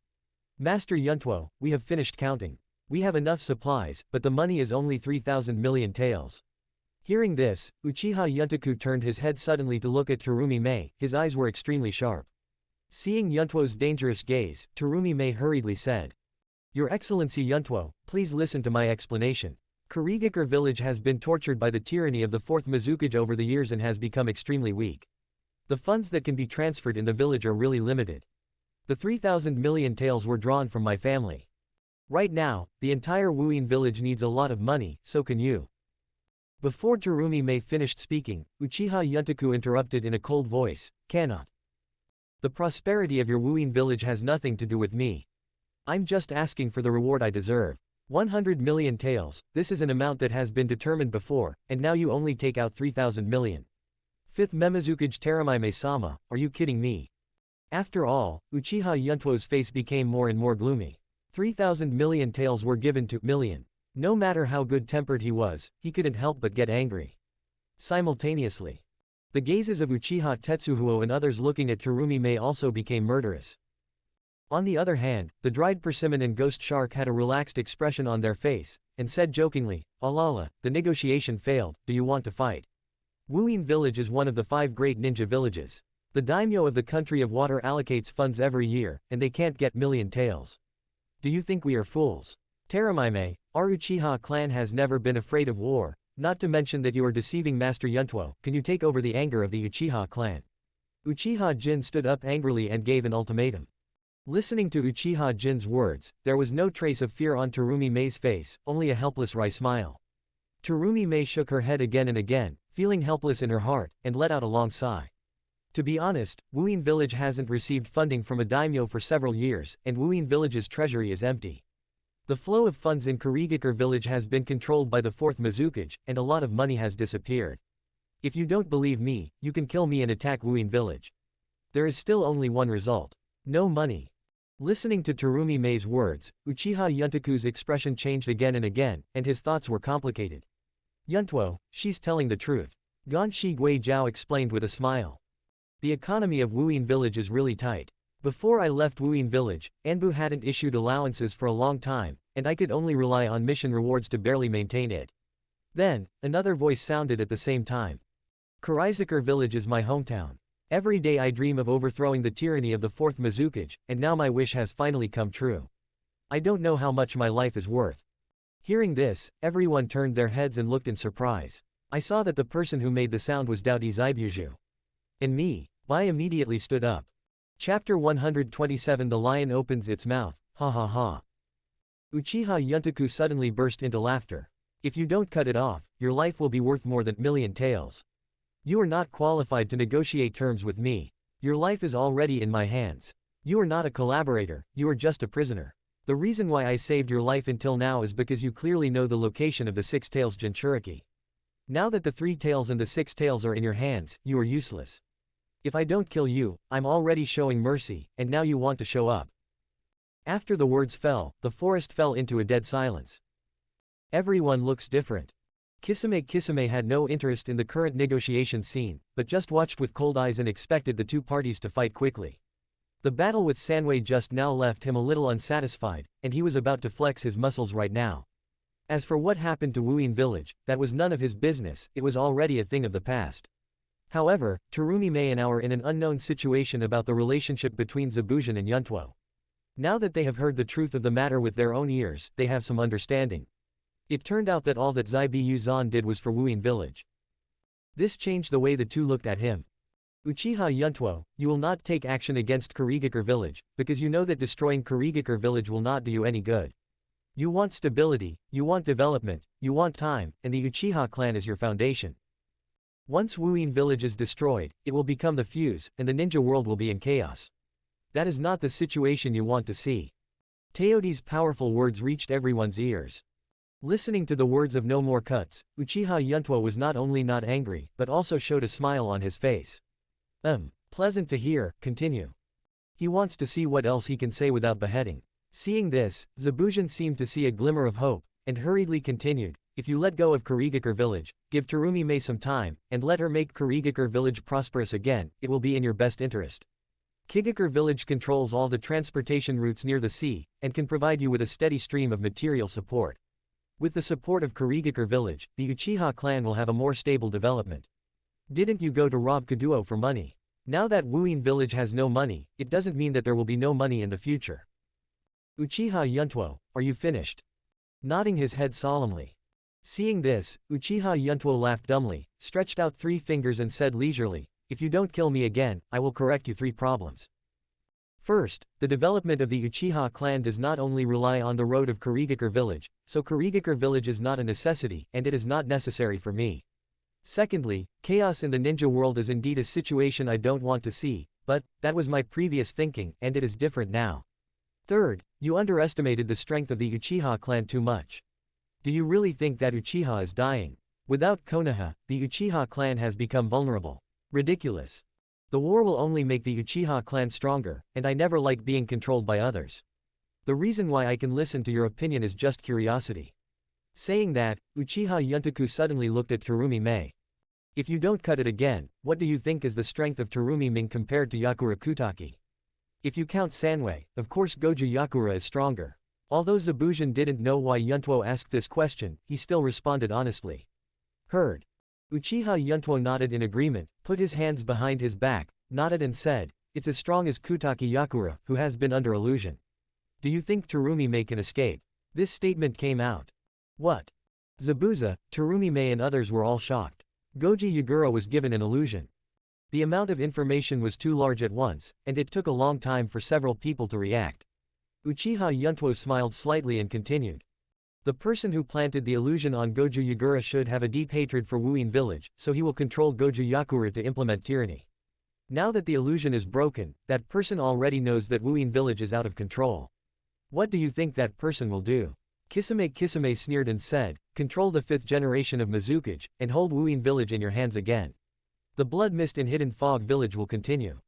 Speaker 2: Master Yuntuo, we have finished counting. We have enough supplies, but the money is only 3,000 million taels. Hearing this, Uchiha Yuntaku turned his head suddenly to look at Terumi Mei, his eyes were extremely sharp. Seeing Yuntuo's dangerous gaze, Terumi Mei hurriedly said. Your Excellency Yuntuo, please listen to my explanation. Kurigakure village has been tortured by the tyranny of the 4th Mizukage over the years and has become extremely weak. The funds that can be transferred in the village are really limited. The 3,000 million taels were drawn from my family. Right now, the entire Wuyin village needs a lot of money, so can you. Before Terumi Mei finished speaking, Uchiha Yuntaku interrupted in a cold voice, cannot. The prosperity of your Wuyin village has nothing to do with me. I'm just asking for the reward I deserve. 100 million taels, this is an amount that has been determined before, and now you only take out 3,000 million. 5th Memizukage Teramaime-sama, are you kidding me? After all, Uchiha Yuntuo's face became more and more gloomy. 3,000 million taels were given to million. No matter how good-tempered he was, he couldn't help but get angry. Simultaneously, the gazes of Uchiha Tetsuhuo and others looking at Terumi Mei also became murderous. On the other hand, the dried persimmon and ghost shark had a relaxed expression on their face, and said jokingly, Alala, the negotiation failed, do you want to fight? Wuyin village is one of the 5 great ninja villages. The daimyo of the country of water allocates funds every year, and they can't get million taels. Do you think we are fools? Teramaime, our Uchiha clan has never been afraid of war, not to mention that you are deceiving Master Yuntuo. Can you take over the anger of the Uchiha clan? Uchiha Jin stood up angrily and gave an ultimatum. Listening to Uchiha Jin's words, there was no trace of fear on Terumi Mei's face, only a helpless wry smile. Terumi Mei shook her head again and again, feeling helpless in her heart, and let out a long sigh. To be honest, Wuyin village hasn't received funding from a daimyo for several years, and Wuyin village's treasury is empty. The flow of funds in Kurigakure village has been controlled by the 4th Mizukage, and a lot of money has disappeared. If you don't believe me, you can kill me and attack Wuyin village. There is still only one result. No money. Listening to Terumi Mei's words, Uchiha Yuntoku's expression changed again and again, and his thoughts were complicated. Yuntuo, she's telling the truth. Ganshi Gui Jiao explained with a smile. The economy of Wuyin village is really tight. Before I left Wuyin village, Anbu hadn't issued allowances for a long time, and I could only rely on mission rewards to barely maintain it. Then, another voice sounded at the same time. Kurigakure village is my hometown. Every day I dream of overthrowing the tyranny of the 4th Mizukage, and now my wish has finally come true. I don't know how much my life is worth. Hearing this, everyone turned their heads and looked in surprise. I saw that the person who made the sound was Daoudi Zaibuju. And me. Bai immediately stood up. Chapter 127 The lion opens its mouth, ha ha ha. Uchiha Yuntoku suddenly burst into laughter. If you don't cut it off, your life will be worth more than million taels. You are not qualified to negotiate terms with me. Your life is already in my hands. You are not a collaborator, you are just a prisoner. The reason why I saved your life until now is because you clearly know the location of the 6 taels Jinchuriki. Now that the 3 taels and the 6 taels are in your hands, you are useless. If I don't kill you, I'm already showing mercy, and now you want to show up. After the words fell, the forest fell into a dead silence. Everyone looks different. Kisame had no interest in the current negotiation scene, but just watched with cold eyes and expected the two parties to fight quickly. The battle with Sanwei just now left him a little unsatisfied, and he was about to flex his muscles right now. As for what happened to Wuyin village, that was none of his business, it was already a thing of the past. However, Terumi Mei and I are in an unknown situation about the relationship between Zebuzhin and Yuntuo. Now that they have heard the truth of the matter with their own ears, they have some understanding. It turned out that all that Zaibu Zan did was for Wuyin village. This changed the way the two looked at him. Uchiha Yuntuo, you will not take action against Kurigakure village, because you know that destroying Kurigakure village will not do you any good. You want stability, you want development, you want time, and the Uchiha clan is your foundation. Once Wuyin village is destroyed, it will become the fuse, and the ninja world will be in chaos. That is not the situation you want to see. Teodi's powerful words reached everyone's ears. Listening to the words of no more cuts, Uchiha Yuntuo was not only not angry, but also showed a smile on his face. Pleasant to hear, continue. He wants to see what else he can say without beheading. Seeing this, Zebuzhin seemed to see a glimmer of hope, and hurriedly continued, if you let go of Kurigakure village, give Terumi Mei some time, and let her make Kurigakure village prosperous again, it will be in your best interest. Kigakure village controls all the transportation routes near the sea, and can provide you with a steady stream of material support. With the support of Kurigakure village, the Uchiha clan will have a more stable development. Didn't you go to rob Kaduo for money? Now that Wuyin village has no money, it doesn't mean that there will be no money in the future. Uchiha Yuntuo, are you finished? Nodding his head solemnly. Seeing this, Uchiha Yuntuo laughed dumbly, stretched out 3 fingers and said leisurely, if you don't kill me again, I will correct you 3 problems. First, the development of the Uchiha clan does not only rely on the road of Kurigakure village, so Kurigakure village is not a necessity, and it is not necessary for me. Secondly, chaos in the ninja world is indeed a situation I don't want to see, but, that was my previous thinking, and it is different now. Third, you underestimated the strength of the Uchiha clan too much. Do you really think that Uchiha is dying? Without Konoha, the Uchiha clan has become vulnerable. Ridiculous. The war will only make the Uchiha clan stronger, and I never like being controlled by others. The reason why I can listen to your opinion is just curiosity. Saying that, Uchiha Yuntoku suddenly looked at Terumi Mei. If you don't cut it again, what do you think is the strength of Terumi Ming compared to Yakura Kutaki? If you count Sanwei, of course Goju Yakura is stronger. Although Zebuzhin didn't know why Yuntuo asked this question, he still responded honestly. Heard. Uchiha Yuntuo nodded in agreement, put his hands behind his back, nodded and said, "It's as strong as Kutaki Yakura, who has been under illusion. Do you think Terumi can escape?" This statement came out. What? Zabuza, Terumi and others were all shocked. Goji Yagura was given an illusion. The amount of information was too large at once, and it took a long time for several people to react. Uchiha Yuntuo smiled slightly and continued. The person who planted the illusion on Goju Yagura should have a deep hatred for Wuin village, so he will control Goju Yakura to implement tyranny. Now that the illusion is broken, that person already knows that Wuin village is out of control. What do you think that person will do? Kisame sneered and said, "Control the 5th generation of Mizukage, and hold Wuin village in your hands again. The blood mist in Hidden Fog village will continue."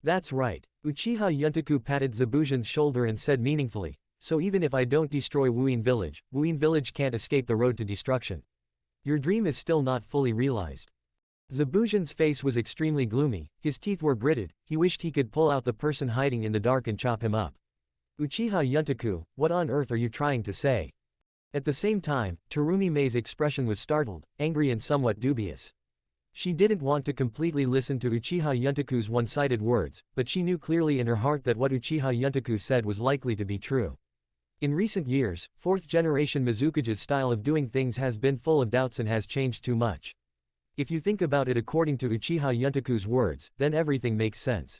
Speaker 2: That's right. Uchiha Yuntaku patted Zabujan's shoulder and said meaningfully, "So even if I don't destroy Wuin village can't escape the road to destruction. Your dream is still not fully realized." Zabujan's face was extremely gloomy, his teeth were gritted, he wished he could pull out the person hiding in the dark and chop him up. "Uchiha Yuntaku, what on earth are you trying to say?" At the same time, Terumi's expression was startled, angry and somewhat dubious. She didn't want to completely listen to Uchiha Yuntaku's one-sided words, but she knew clearly in her heart that what Uchiha Yuntaku said was likely to be true. In recent years, 4th generation Mizukage's style of doing things has been full of doubts and has changed too much. If you think about it according to Uchiha Yuntaku's words, then everything makes sense.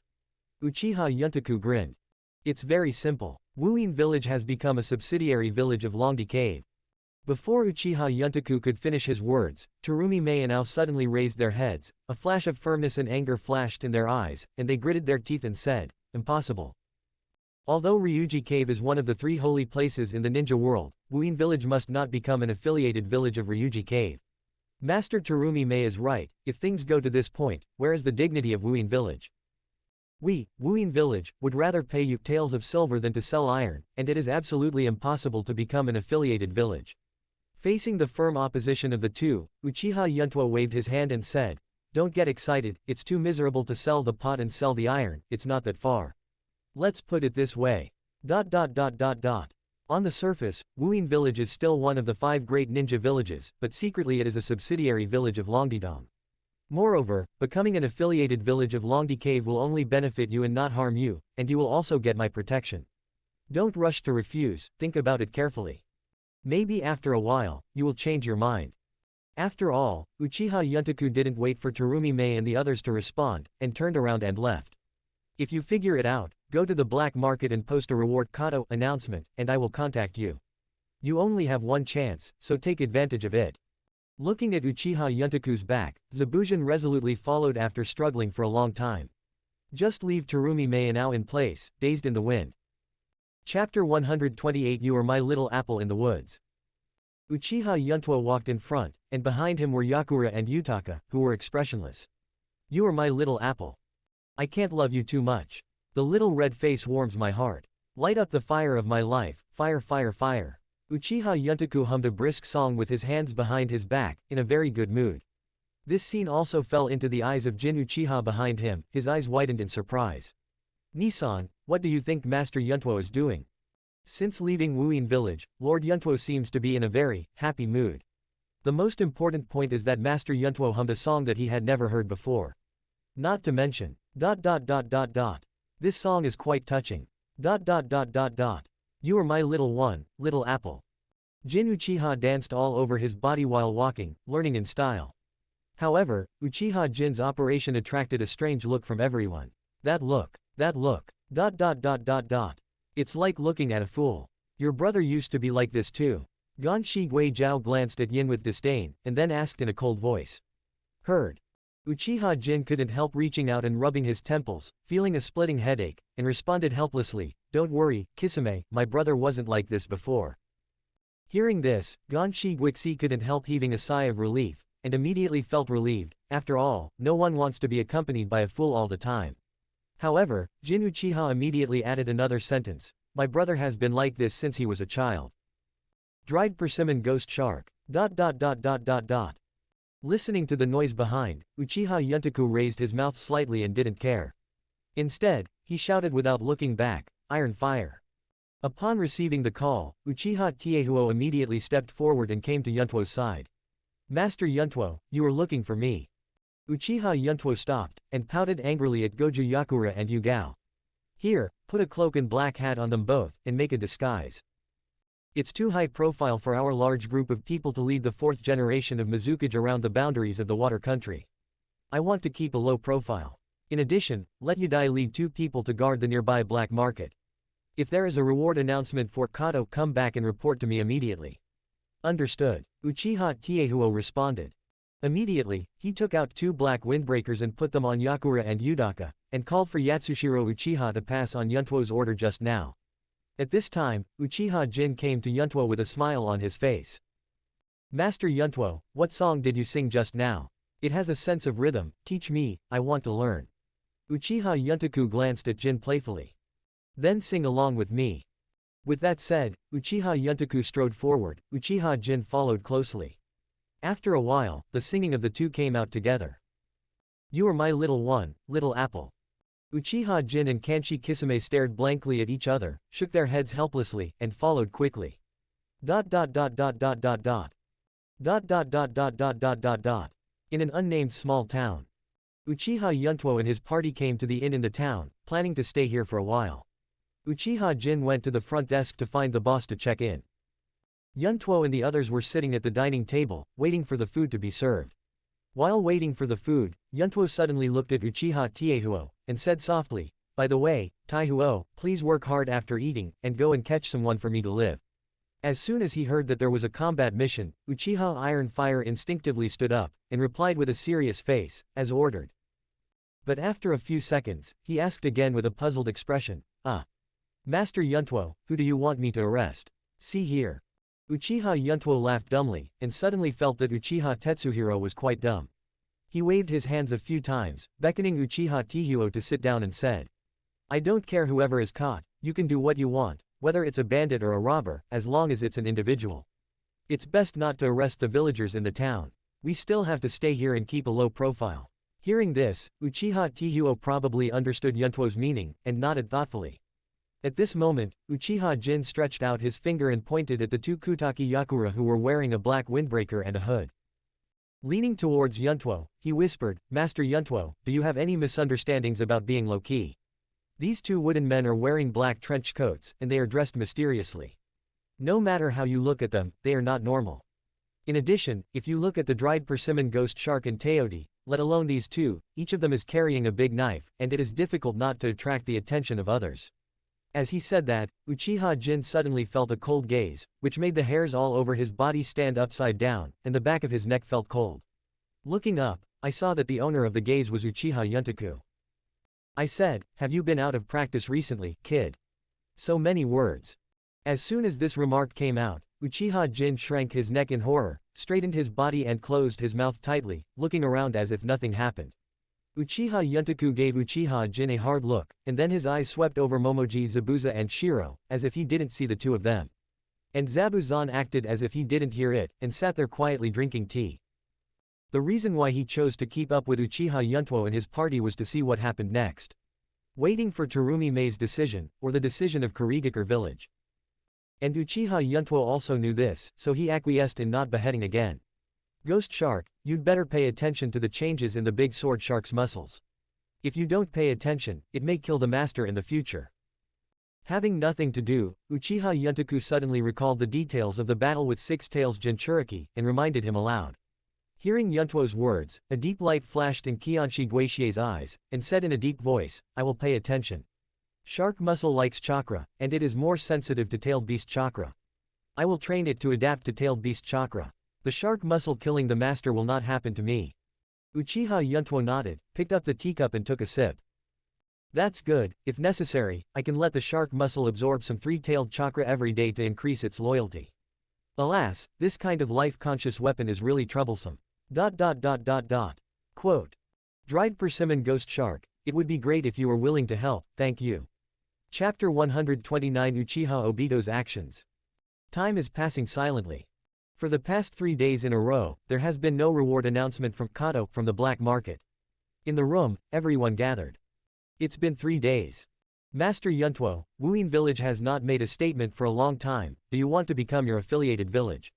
Speaker 2: Uchiha Yuntaku grinned. It's very simple. Wuin village has become a subsidiary village of Longdi Cave. Before Uchiha Yuntaku could finish his words, Terumi and Ao suddenly raised their heads, a flash of firmness and anger flashed in their eyes, and they gritted their teeth and said, "Impossible." Although Ryūchi Cave is one of the 3 holy places in the ninja world, Wuin village must not become an affiliated village of Ryūchi Cave. Master Terumi is right, if things go to this point, where is the dignity of Wuin village? We, Wuin village, would rather pay you taels of silver than to sell iron, and it is absolutely impossible to become an affiliated village. Facing the firm opposition of the two, Uchiha Yuntuo waved his hand and said, "Don't get excited, it's too miserable to sell the pot and sell the iron, it's not that far. Let's put it this way. On the surface, Wuin village is still one of the 5 great ninja villages, but secretly it is a subsidiary village of Longdidong. Moreover, becoming an affiliated village of Longdi Cave will only benefit you and not harm you, and you will also get my protection. Don't rush to refuse, think about it carefully. Maybe after a while, you will change your mind." After all, Uchiha Yuntaku didn't wait for Terumi and the others to respond, and turned around and left. "If you figure it out, go to the black market and post a reward kado announcement, and I will contact you. You only have one chance, so take advantage of it." Looking at Uchiha Yuntaku's back, Zabujan resolutely followed after struggling for a long time. Just leave Terumi and Ao in place, dazed in the wind. Chapter 128 You Are My Little Apple in the Woods. Uchiha Yuntuo walked in front, and behind him were Yakura and Yutaka, who were expressionless. "You are my little apple. I can't love you too much. The little red face warms my heart. Light up the fire of my life, fire fire fire." Uchiha Yuntaku hummed a brisk song with his hands behind his back, in a very good mood. This scene also fell into the eyes of Jin Uchiha behind him, his eyes widened in surprise. "Nissan, what do you think Master Yuntuo is doing?" Since leaving Wuin village, Lord Yuntuo seems to be in a very happy mood. The most important point is that Master Yuntuo hummed a song that he had never heard before. Not to mention, ... This song is quite touching. ... You are my little one, little apple. Jin Uchiha danced all over his body while walking, learning in style. However, Uchiha Jin's operation attracted a strange look from everyone. That look. It's like looking at a fool. Your brother used to be like this too. Ganshi Guijiao glanced at Yin with disdain, and then asked in a cold voice. Heard. Uchiha Jin couldn't help reaching out and rubbing his temples, feeling a splitting headache, and responded helplessly, "Don't worry, Kisame, my brother wasn't like this before." Hearing this, Ganshi Guixi couldn't help heaving a sigh of relief, and immediately felt relieved. After all, no one wants to be accompanied by a fool all the time. However, Jin Uchiha immediately added another sentence. "My brother has been like this since he was a child." Dried persimmon ghost shark. Listening to the noise behind, Uchiha Yuntaku raised his mouth slightly and didn't care. Instead, he shouted without looking back, "Iron fire." Upon receiving the call, Uchiha Tiehuo immediately stepped forward and came to Yuntuo's side. "Master Yuntuo, you are looking for me." Uchiha Yuntuo stopped, and pouted angrily at Goju Yakura and Yugao. Here, put a cloak and black hat on them both, and make a disguise. It's too high profile for our large group of people to lead the fourth generation of Mizukage around the boundaries of the water country. I want to keep a low profile. In addition, let Yudai lead 2 people to guard the nearby black market. If there is a reward announcement for Kato, come back and report to me immediately. Understood, Uchiha Tiehuo responded. Immediately, he took out 2 black windbreakers and put them on Yakura and Yudaka, and called for Yatsushiro Uchiha to pass on Yuntuo's order just now. At this time, Uchiha Jin came to Yuntuo with a smile on his face. Master Yuntuo, what song did you sing just now? It has a sense of rhythm, teach me, I want to learn. Uchiha Yuntaku glanced at Jin playfully. Then sing along with me. With that said, Uchiha Yuntaku strode forward, Uchiha Jin followed closely. After a while, the singing of the 2 came out together. You are my little one, little apple. Uchiha Jin and Kanshi Kisame stared blankly at each other, shook their heads helplessly, and followed quickly. In an unnamed small town. Uchiha Yuntuo and his party came to the inn in the town, planning to stay here for a while. Uchiha Jin went to the front desk to find the boss to check in. Yuntuo and the others were sitting at the dining table, waiting for the food to be served. While waiting for the food, Yuntuo suddenly looked at Uchiha Tiehuo, and said softly, by the way, Taihuo, please work hard after eating, and go and catch someone for me to live. As soon as he heard that there was a combat mission, Uchiha Iron Fire instinctively stood up, and replied with a serious face, as ordered. But after a few seconds, he asked again with a puzzled expression, Master Yuntuo, who do you want me to arrest? See here. Uchiha Yuntuo laughed dumbly, and suddenly felt that Uchiha Tetsuhiro was quite dumb. He waved his hands a few times, beckoning Uchiha Tiehuo to sit down and said, I don't care whoever is caught, you can do what you want, whether it's a bandit or a robber, as long as it's an individual. It's best not to arrest the villagers in the town. We still have to stay here and keep a low profile. Hearing this, Uchiha Tiehuo probably understood Yuntuo's meaning, and nodded thoughtfully. At this moment, Uchiha Jin stretched out his finger and pointed at the 2 Kutaki Yakura who were wearing a black windbreaker and a hood. Leaning towards Yuntuo, he whispered, Master Yuntuo, do you have any misunderstandings about being low-key? These 2 wooden men are wearing black trench coats, and they are dressed mysteriously. No matter how you look at them, they are not normal. In addition, if you look at the dried persimmon ghost shark and Teodi, let alone these 2, each of them is carrying a big knife, and it is difficult not to attract the attention of others. As he said that, Uchiha Jin suddenly felt a cold gaze, which made the hairs all over his body stand upside down, and the back of his neck felt cold. Looking up, I saw that the owner of the gaze was Uchiha Yuntaku. I said, have you been out of practice recently, kid? So many words. As soon as this remark came out, Uchiha Jin shrank his neck in horror, straightened his body and closed his mouth tightly, looking around as if nothing happened. Uchiha Yuntaku gave Uchiha Jin a hard look, and then his eyes swept over Momoji Zabuza and Shiro, as if he didn't see the 2 of them. And Zabuzan acted as if he didn't hear it, and sat there quietly drinking tea. The reason why he chose to keep up with Uchiha Yuntuo and his party was to see what happened next. Waiting for Terumi Mei's decision, or the decision of Kurigakure village. And Uchiha Yuntuo also knew this, so he acquiesced in not beheading again. Ghost Shark, you'd better pay attention to the changes in the big sword shark's muscles. If you don't pay attention, it may kill the master in the future. Having nothing to do, Uchiha Yuntaku suddenly recalled the details of the battle with Six Tails Jinchuriki, and reminded him aloud. Hearing Yuntuo's words, a deep light flashed in Kianshi Guixie's eyes, and said in a deep voice, I will pay attention. Shark muscle likes chakra, and it is more sensitive to tailed beast chakra. I will train it to adapt to tailed beast chakra. The shark muscle killing the master will not happen to me. Uchiha Yuntuo nodded, picked up the teacup and took a sip. That's good, if necessary, I can let the shark muscle absorb some 3-tailed chakra every day to increase its loyalty. Alas, this kind of life-conscious weapon is really troublesome. Quote. Dried persimmon ghost shark, it would be great if you were willing to help, thank you. Chapter 129 Uchiha Obito's actions. Time is passing silently. For the past 3 days in a row, there has been no reward announcement from Kato from the black market. In the room, everyone gathered. It's been 3 days. Master Yuntuo, Wuyin village has not made a statement for a long time, do you want to become your affiliated village?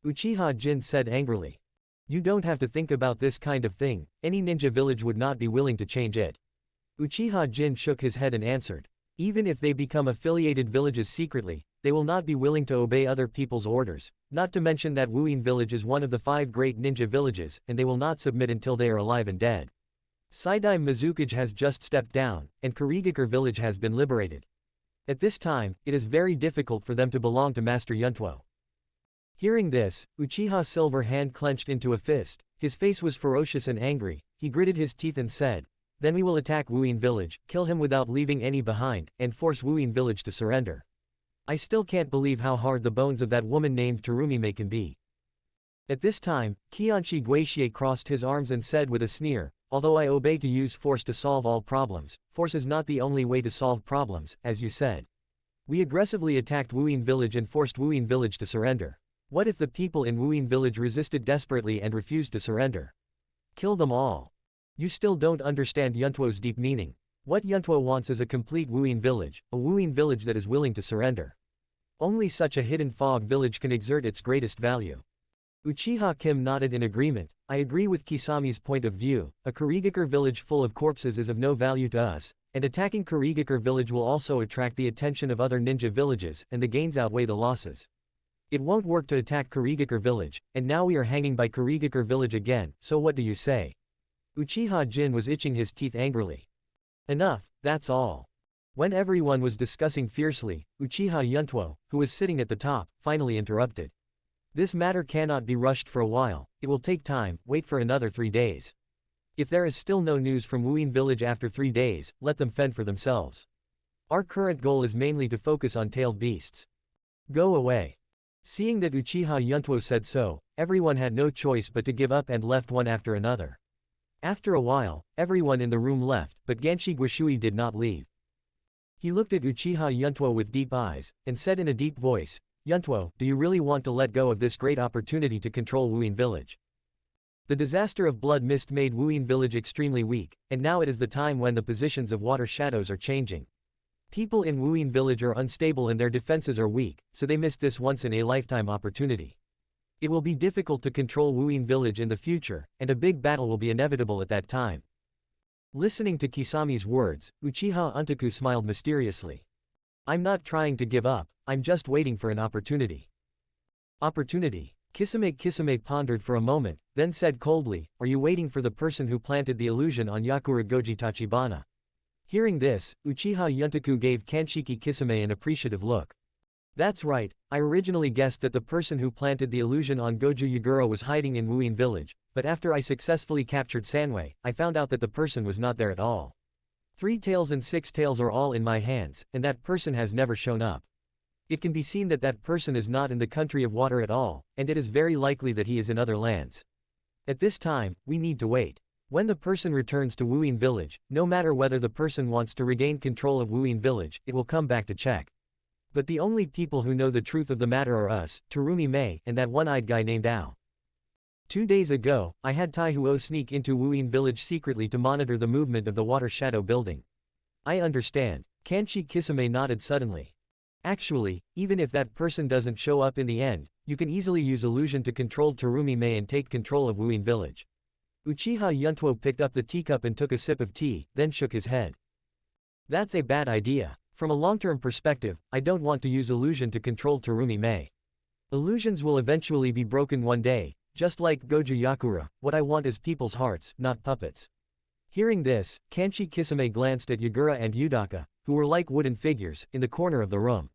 Speaker 2: Uchiha Jin said angrily. You don't have to think about this kind of thing, any ninja village would not be willing to change it. Uchiha Jin shook his head and answered. Even if they become affiliated villages secretly, they will not be willing to obey other people's orders, not to mention that Wuyin village is one of the 5 great ninja villages, and they will not submit until they are alive and dead. Saidai Mizukage has just stepped down, and Kurigakure village has been liberated. At this time, it is very difficult for them to belong to Master Yuntuo. Hearing this, Uchiha's silver hand clenched into a fist, his face was ferocious and angry, he gritted his teeth and said, "Then we will attack Wuyin village, kill him without leaving any behind, and force Wuyin village to surrender." I still can't believe how hard the bones of that woman named Terumime can be. At this time, Qianshi Guixie crossed his arms and said with a sneer, "Although I obey to use force to solve all problems, force is not the only way to solve problems, as you said. We aggressively attacked Wuyin village and forced Wuyin village to surrender. What if the people in Wuyin village resisted desperately and refused to surrender? Kill them all. You still don't understand Yuntuo's deep meaning. What Yuntuo wants is a complete Wuyin village, a Wuyin village that is willing to surrender. Only such a hidden fog village can exert its greatest value." Uchiha Kim nodded in agreement. "I agree with Kisami's point of view, a Kurigakure village full of corpses is of no value to us, and attacking Kurigakure village will also attract the attention of other ninja villages, and the gains outweigh the losses. It won't work to attack Kurigakure village, and now we are hanging by Kurigakure village again, so what do you say?" Uchiha Jin was itching his teeth angrily. "Enough, that's all." When everyone was discussing fiercely, Uchiha Yuntuo, who was sitting at the top, finally interrupted. "This matter cannot be rushed for a while, it will take time, wait for another 3 days. If there is still no news from Wuyin village after 3 days, let them fend for themselves. Our current goal is mainly to focus on tailed beasts. Go away." Seeing that Uchiha Yuntuo said so, everyone had no choice but to give up and left one after another. After a while, everyone in the room left, but Ganshi Guishui did not leave. He looked at Uchiha Yuntuo with deep eyes, and said in a deep voice, "Yuntuo, do you really want to let go of this great opportunity to control Wuyin village?" The disaster of blood mist made Wuyin village extremely weak, and now it is the time when the positions of water shadows are changing. People in Wuyin village are unstable and their defenses are weak, so they missed this once-in-a-lifetime opportunity. It will be difficult to control Wuyin village in the future, and a big battle will be inevitable at that time. Listening to Kisami's words, Uchiha Untaku smiled mysteriously. "I'm not trying to give up, I'm just waiting for an opportunity." "Opportunity?" Kisame pondered for a moment, then said coldly, "Are you waiting for the person who planted the illusion on Yakura Goji Tachibana?" Hearing this, Uchiha Yuntaku gave Kanshiki Kisame an appreciative look. "That's right, I originally guessed that the person who planted the illusion on Goju Yagura was hiding in Wuyin village, but after I successfully captured Sanwei, I found out that the person was not there at all. 3 tails and 6 tails are all in my hands, and that person has never shown up. It can be seen that that person is not in the country of water at all, and it is very likely that he is in other lands. At this time, we need to wait. When the person returns to Wuyin village, no matter whether the person wants to regain control of Wuyin village, it will come back to check. But the only people who know the truth of the matter are us, Terumi Mei, and that one-eyed guy named Ao. 2 days ago, I had Tai Huo sneak into Wuyin village secretly to monitor the movement of the water shadow building." "I understand." Kanshi Kisame nodded suddenly. "Actually, even if that person doesn't show up in the end, you can easily use illusion to control Terumi Mei and take control of Wuyin village." Uchiha Yuntuo picked up the teacup and took a sip of tea, then shook his head. "That's a bad idea. From a long-term perspective, I don't want to use illusion to control Terumi Mei. Illusions will eventually be broken one day, just like Goju Yakura. What I want is people's hearts, not puppets." Hearing this, Kanshi Kisame glanced at Yagura and Yudaka, who were like wooden figures, in the corner of the room.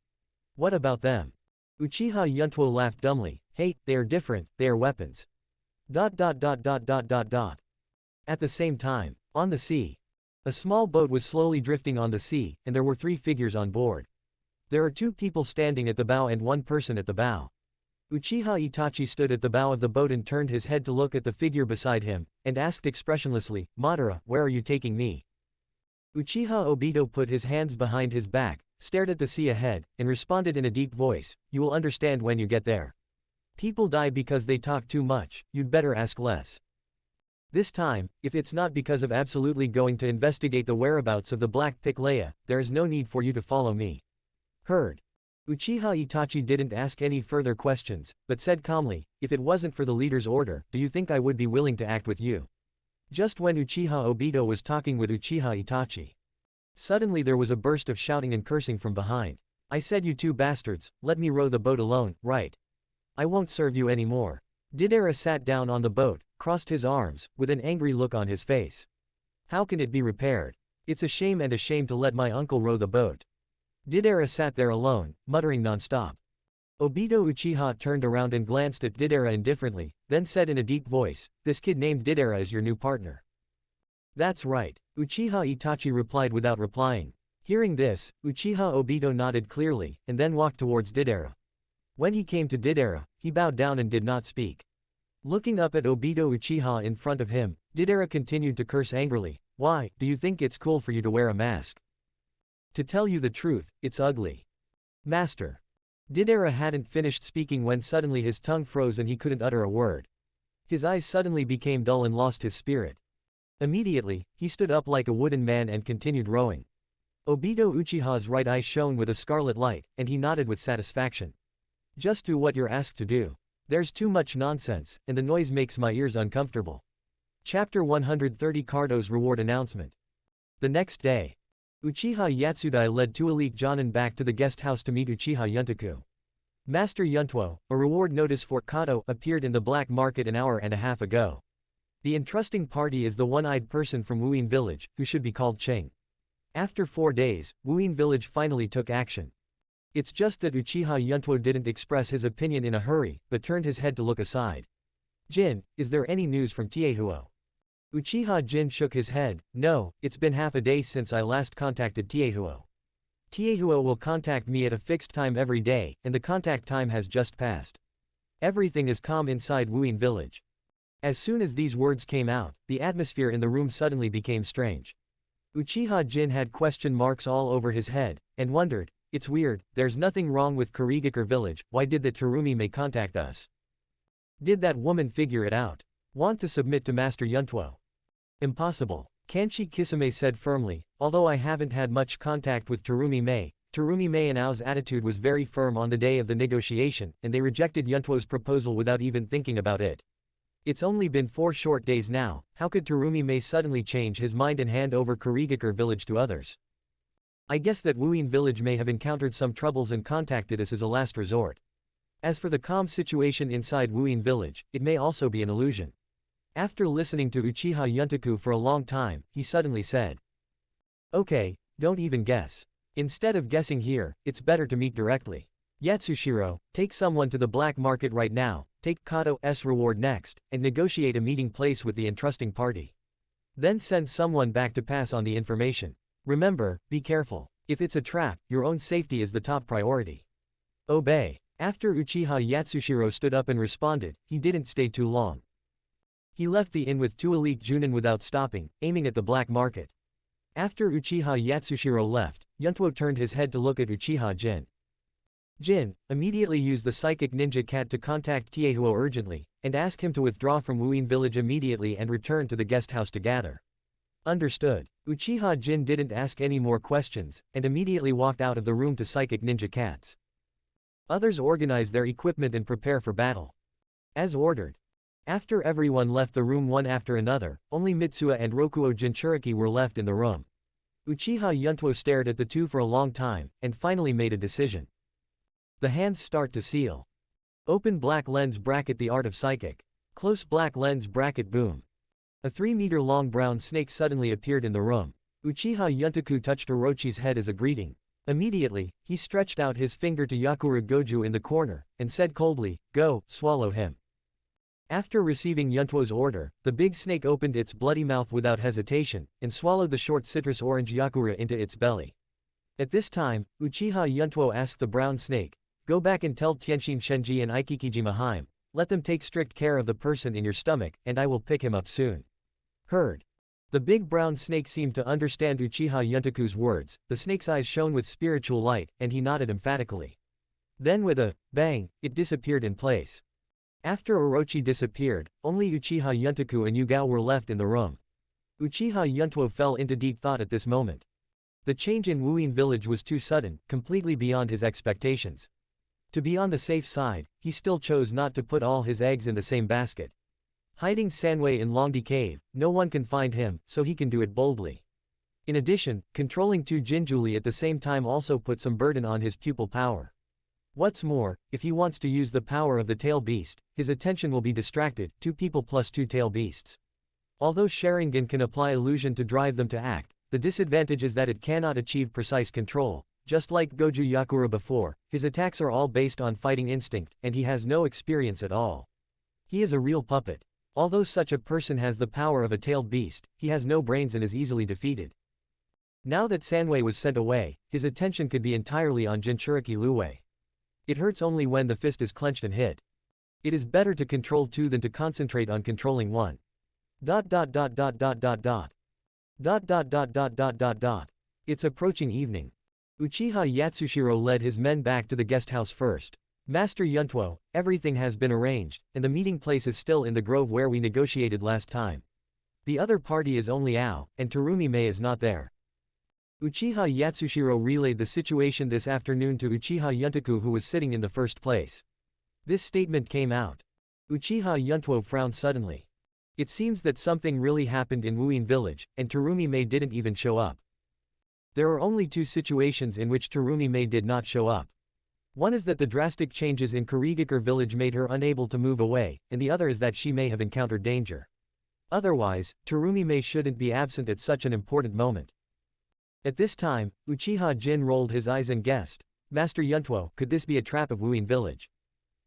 Speaker 2: "What about them?" Uchiha Yuntuo laughed dumbly. "Hey, they are different, they are weapons. ... At the same time, on the sea. A small boat was slowly drifting on the sea, and there were 3 figures on board. There are 2 people standing at the bow and 1 person at the bow. Uchiha Itachi stood at the bow of the boat and turned his head to look at the figure beside him, and asked expressionlessly, "Madara, where are you taking me?" Uchiha Obito put his hands behind his back, stared at the sea ahead, and responded in a deep voice, "You will understand when you get there. People die because they talk too much, you'd better ask less. This time, if it's not because of absolutely going to investigate the whereabouts of the Black Pick Leia, there is no need for you to follow me." Heard. Uchiha Itachi didn't ask any further questions, but said calmly, if it wasn't for the leader's order, do you think I would be willing to act with you? Just when Uchiha Obito was talking with Uchiha Itachi. Suddenly there was a burst of shouting and cursing from behind. I said you two bastards, let me row the boat alone, right? I won't serve you anymore. Deidara sat down on the boat, crossed his arms, with an angry look on his face. How can it be repaired? It's a shame to let my uncle row the boat. Deidara sat there alone, muttering non-stop. Obito Uchiha turned around and glanced at Deidara indifferently, then said in a deep voice, this kid named Deidara is your new partner. That's right, Uchiha Itachi replied without replying. Hearing this, Uchiha Obito nodded clearly, and then walked towards Deidara. When he came to Deidara, he bowed down and did not speak. Looking up at Obito Uchiha in front of him, Deidara continued to curse angrily, why, do you think it's cool for you to wear a mask? To tell you the truth, it's ugly. Master. Deidara hadn't finished speaking when suddenly his tongue froze and he couldn't utter a word. His eyes suddenly became dull and lost his spirit. Immediately, he stood up like a wooden man and continued rowing. Obito Uchiha's right eye shone with a scarlet light, and he nodded with satisfaction. Just do what you're asked to do. There's too much nonsense, and the noise makes my ears uncomfortable. Chapter 130 Cardo's Reward Announcement. The next day, Uchiha Yatsudai led two elite Jonin back to the guest house to meet Uchiha Yuntuo. Master Yuntuo, a reward notice for Kado appeared in the black market an hour and a half ago. The entrusting party is the one-eyed person from Wuyin village, who should be called Cheng. After 4 days, Wuyin village finally took action. It's just that Uchiha Yuntuo didn't express his opinion in a hurry, but turned his head to look aside. Jin, is there any news from Tiehuo? Uchiha Jin shook his head, no, it's been half a day since I last contacted Tiehuo. Tiehuo will contact me at a fixed time every day, and the contact time has just passed. Everything is calm inside Wuyin village. As soon as these words came out, the atmosphere in the room suddenly became strange. Uchiha Jin had question marks all over his head, and wondered, it's weird, there's nothing wrong with Kurigakure village, why did the Terumi may contact us? Did that woman figure it out? Want to submit to Master Yuntuo? Impossible. Kanshi Kisame said firmly, although I haven't had much contact with Terumi Mei and Ao's attitude was very firm on the day of the negotiation, and they rejected Yuntuo's proposal without even thinking about it. It's only been 4 short days now, how could Terumi Mei suddenly change his mind and hand over Kurigakure village to others? I guess that Wuyin village may have encountered some troubles and contacted us as a last resort. As for the calm situation inside Wuyin village, it may also be an illusion. After listening to Uchiha Yuntuo for a long time, he suddenly said, okay, don't even guess. Instead of guessing here, it's better to meet directly. Yatsushiro, take someone to the black market right now, take Kado's reward next, and negotiate a meeting place with the entrusting party. Then send someone back to pass on the information. Remember, be careful. If it's a trap, your own safety is the top priority. Obey. After Uchiha Yatsushiro stood up and responded, he didn't stay too long. He left the inn with 2 elite Junin without stopping, aiming at the black market. After Uchiha Yatsushiro left, Yuntuo turned his head to look at Uchiha Jin. Jin, immediately use the psychic ninja cat to contact Tiehuo urgently, and ask him to withdraw from Wuyin village immediately and return to the guest house to gather. Understood. Uchiha Jin didn't ask any more questions, and immediately walked out of the room to psychic ninja cats. Others organize their equipment and prepare for battle. As ordered. After everyone left the room one after another, only Mitsuha and Rokuo Jinchuriki were left in the room. Uchiha Yuntuo stared at the two for a long time, and finally made a decision. The hands start to seal. Open black lens bracket the art of psychic. Close black lens bracket boom. A 3-meter-long brown snake suddenly appeared in the room. Uchiha Yuntuo touched Orochi's head as a greeting. Immediately, he stretched out his finger to Yakura Goju in the corner, and said coldly, go, swallow him. After receiving Yuntuo's order, the big snake opened its bloody mouth without hesitation, and swallowed the short citrus orange Yakura into its belly. At this time, Uchiha Yuntuo asked the brown snake, go back and tell Tienshin Shenji and Ikikijima Haim, let them take strict care of the person in your stomach, and I will pick him up soon. Heard. The big brown snake seemed to understand Uchiha Yuntuo's words, the snake's eyes shone with spiritual light, and he nodded emphatically. Then with a bang, it disappeared in place. After Orochi disappeared, only Uchiha Yuntuo and Yugao were left in the room. Uchiha Yuntuo fell into deep thought at this moment. The change in Wuyin village was too sudden, completely beyond his expectations. To be on the safe side, he still chose not to put all his eggs in the same basket. Hiding Sanwei in Longdi Cave, no one can find him, so he can do it boldly. In addition, controlling two Jinjuli at the same time also put some burden on his pupil power. What's more, if he wants to use the power of the tail beast, his attention will be distracted, two people plus two tail beasts. Although Sharingan can apply illusion to drive them to act, the disadvantage is that it cannot achieve precise control. Just like Goju Yakura before, his attacks are all based on fighting instinct, and he has no experience at all. He is a real puppet. Although such a person has the power of a tailed beast, he has no brains and is easily defeated. Now that Sanwei was sent away, his attention could be entirely on Jinchuriki Luwei. It hurts only when the fist is clenched and hit. It is better to control two than to concentrate on controlling one. ... It's approaching evening. Uchiha Yatsushiro led his men back to the guest house first. Master Yuntuo, everything has been arranged, and the meeting place is still in the grove where we negotiated last time. The other party is only Ao, and Terumi Mei is not there. Uchiha Yatsushiro relayed the situation this afternoon to Uchiha Yuntoku, who was sitting in the first place. This statement came out. Uchiha Yuntuo frowned suddenly. It seems that something really happened in Wuyin village, and Terumi Mei didn't even show up. There are only two situations in which Terumi Mei did not show up. One is that the drastic changes in Kurigakure village made her unable to move away, and the other is that she may have encountered danger. Otherwise, Terumi Mei shouldn't be absent at such an important moment. At this time, Uchiha Jin rolled his eyes and guessed, Master Yuntuo, could this be a trap of Wuyin village?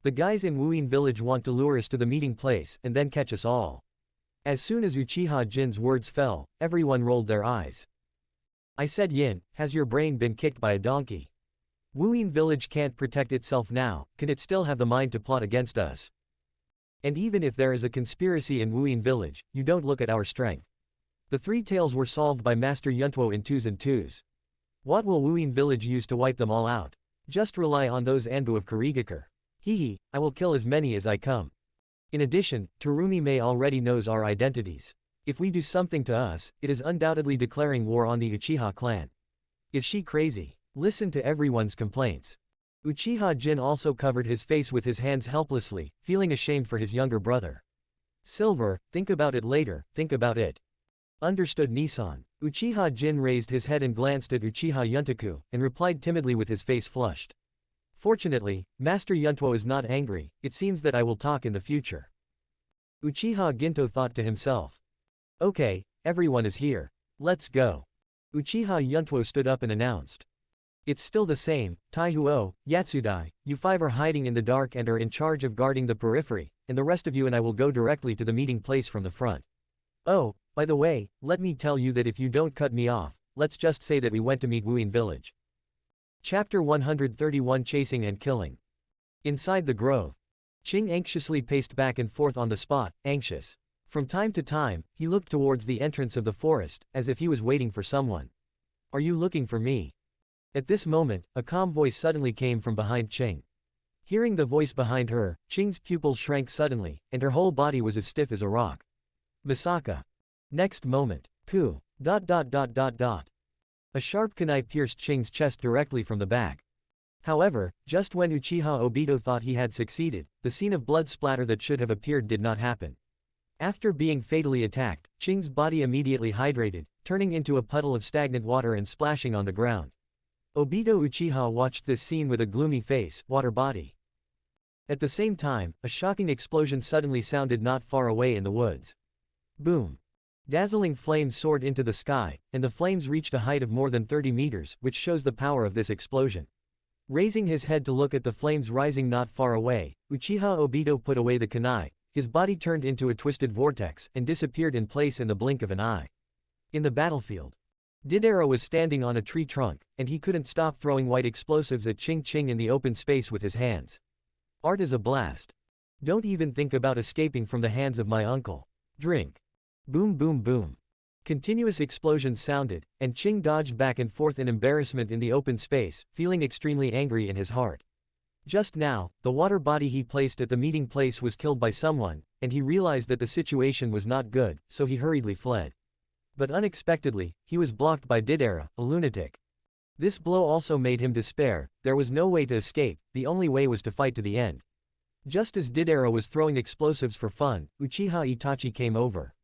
Speaker 2: The guys in Wuyin village want to lure us to the meeting place and then catch us all. As soon as Uchiha Jin's words fell, everyone rolled their eyes. I said, Yin, has your brain been kicked by a donkey? Wuyin village can't protect itself now, can it still have the mind to plot against us? And even if there is a conspiracy in Wuyin village, you don't look at our strength. The three tales were solved by Master Yuntuo in twos and twos. What will Wuyin village use to wipe them all out? Just rely on those Anbu of Kurigakure. Hehe, I will kill as many as I come. In addition, Terumi Mei already knows our identities. If we do something to us, it is undoubtedly declaring war on the Uchiha clan. Is she crazy? Listen to everyone's complaints. Uchiha Jin also covered his face with his hands helplessly, feeling ashamed for his younger brother. Silver, think about it later, think about it. Understood Nissan. Uchiha Jin raised his head and glanced at Uchiha Yuntoku, and replied timidly with his face flushed. Fortunately, Master Yuntuo is not angry, it seems that I will talk in the future. Uchiha Ginto thought to himself. Okay, everyone is here. Let's go. Uchiha Yuntuo stood up and announced. It's still the same, Taihuo, Yatsudai, you five are hiding in the dark and are in charge of guarding the periphery, and the rest of you and I will go directly to the meeting place from the front. Oh, by the way, let me tell you that if you don't cut me off, let's just say that we went to meet Wuyin village. Chapter 131 Chasing and Killing. Inside the grove. Qing anxiously paced back and forth on the spot, anxious. From time to time, he looked towards the entrance of the forest, as if he was waiting for someone. Are you looking for me? At this moment, a calm voice suddenly came from behind Qing. Hearing the voice behind her, Qing's pupils shrank suddenly, and her whole body was as stiff as a rock. Misaka. Next moment. Pooh. ... A sharp kunai pierced Qing's chest directly from the back. However, just when Uchiha Obito thought he had succeeded, the scene of blood splatter that should have appeared did not happen. After being fatally attacked, Qing's body immediately hydrated, turning into a puddle of stagnant water and splashing on the ground. Obito Uchiha watched this scene with a gloomy face, water body. At the same time, a shocking explosion suddenly sounded not far away in the woods. Boom. Dazzling flames soared into the sky, and the flames reached a height of more than 30 meters, which shows the power of this explosion. Raising his head to look at the flames rising not far away, Uchiha Obito put away the kunai, his body turned into a twisted vortex, and disappeared in place in the blink of an eye. In the battlefield. Didero was standing on a tree trunk, and he couldn't stop throwing white explosives at Qing in the open space with his hands. Art is a blast. Don't even think about escaping from the hands of my uncle. Drink. Boom boom boom. Continuous explosions sounded, and Qing dodged back and forth in embarrassment in the open space, feeling extremely angry in his heart. Just now, the water body he placed at the meeting place was killed by someone, and he realized that the situation was not good, so he hurriedly fled. But unexpectedly, he was blocked by Didera, a lunatic. This blow also made him despair. There was no way to escape, the only way was to fight to the end. Just as Didera was throwing explosives for fun, Uchiha Itachi came over.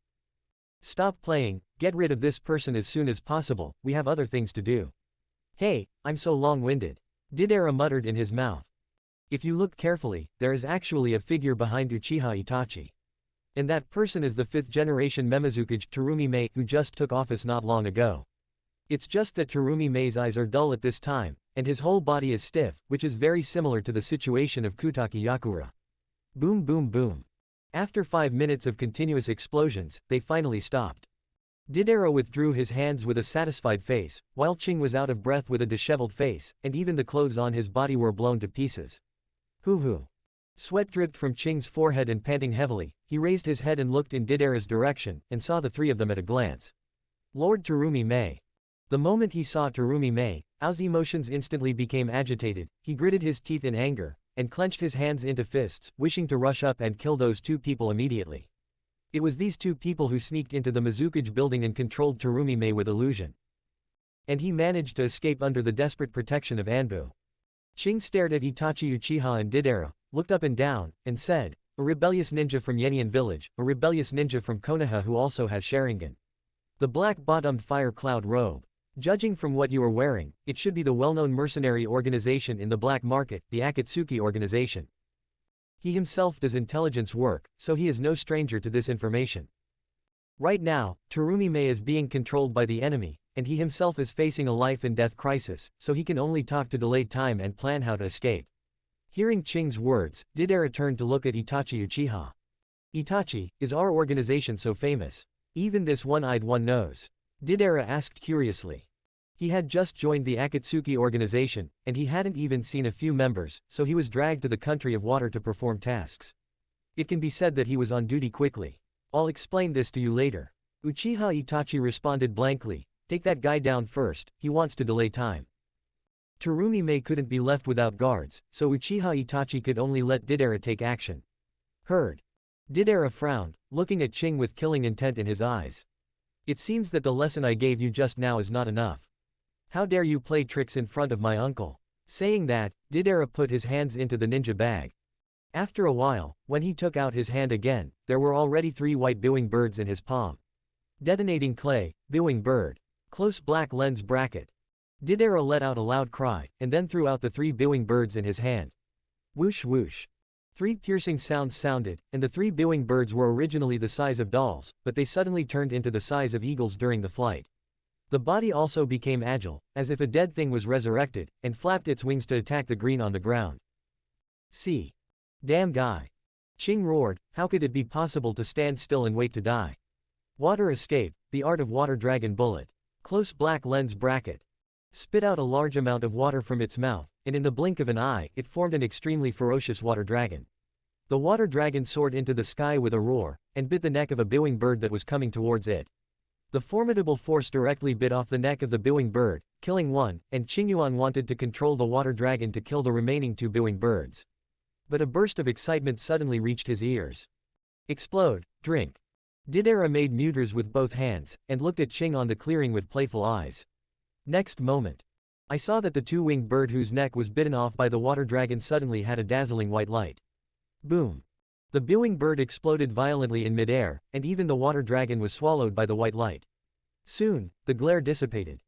Speaker 2: "Stop playing, get rid of this person as soon as possible, we have other things to do." "Hey, I'm so long-winded," Didera muttered in his mouth. If you look carefully, there is actually a figure behind Uchiha Itachi. And that person is the 5th-generation Memizukage Terumi Mei who just took office not long ago. It's just that Terumi Mei's eyes are dull at this time, and his whole body is stiff, which is very similar to the situation of Kutaki Yakura. Boom boom boom. After 5 minutes of continuous explosions, they finally stopped. Didera withdrew his hands with a satisfied face, while Qing was out of breath with a disheveled face, and even the clothes on his body were blown to pieces. Hoo-hoo. Sweat dripped from Qing's forehead and panting heavily, he raised his head and looked in Didera's direction, and saw the three of them at a glance. Lord Terumi Mei. The moment he saw Terumi Mei, Ao's emotions instantly became agitated, he gritted his teeth in anger, and clenched his hands into fists, wishing to rush up and kill those two people immediately. It was these two people who sneaked into the Mizukage building and controlled Terumi Mei with illusion. And he managed to escape under the desperate protection of Anbu. Qing stared at Itachi, Uchiha and Didera, looked up and down, and said, "A rebellious ninja from Yenian village, a rebellious ninja from Konoha who also has Sharingan. The black-bottomed fire cloud robe. Judging from what you are wearing, it should be the well-known mercenary organization in the black market, the Akatsuki organization. He himself does intelligence work, so he is no stranger to this information. Right now, Terumi Mei is being controlled by the enemy, and he himself is facing a life-and-death crisis, so he can only talk to delay time and plan how to escape." Hearing Qing's words, Didera turned to look at Itachi Uchiha. "Itachi, is our organization so famous? Even this one-eyed one knows?" Didera asked curiously. He had just joined the Akatsuki organization, and he hadn't even seen a few members, so he was dragged to the country of water to perform tasks. It can be said that he was on duty quickly. "I'll explain this to you later." Uchiha Itachi responded blankly, "Take that guy down first, he wants to delay time." Terumi Mei couldn't be left without guards, so Uchiha Itachi could only let Didera take action. "Heard." Didera frowned, looking at Qing with killing intent in his eyes. "It seems that the lesson I gave you just now is not enough. How dare you play tricks in front of my uncle?" Saying that, Didera put his hands into the ninja bag. After a while, when he took out his hand again, there were already 3 white bowing birds in his palm. Detonating clay, bowing bird. Close black lens bracket. Didera let out a loud cry, and then threw out the 3 bowing birds in his hand. Whoosh whoosh. 3 piercing sounds sounded, and the 3 bowing birds were originally the size of dolls, but they suddenly turned into the size of eagles during the flight. The body also became agile, as if a dead thing was resurrected, and flapped its wings to attack the green on the ground. "See. Damn guy." Qing roared, how could it be possible to stand still and wait to die? Water escape, the art of water dragon bullet. Close black lens bracket. Spit out a large amount of water from its mouth, and in the blink of an eye, it formed an extremely ferocious water dragon. The water dragon soared into the sky with a roar, and bit the neck of a bowing bird that was coming towards it. The formidable force directly bit off the neck of the bowing bird, killing one, and Qingyuan wanted to control the water dragon to kill the remaining 2 bowing birds. But a burst of excitement suddenly reached his ears. "Explode, drink." Didera made muters with both hands, and looked at Qing on the clearing with playful eyes. Next moment, I saw that the 2-winged bird whose neck was bitten off by the water dragon suddenly had a dazzling white light. Boom. The bowing bird exploded violently in midair, and even the water dragon was swallowed by the white light. Soon, the glare dissipated.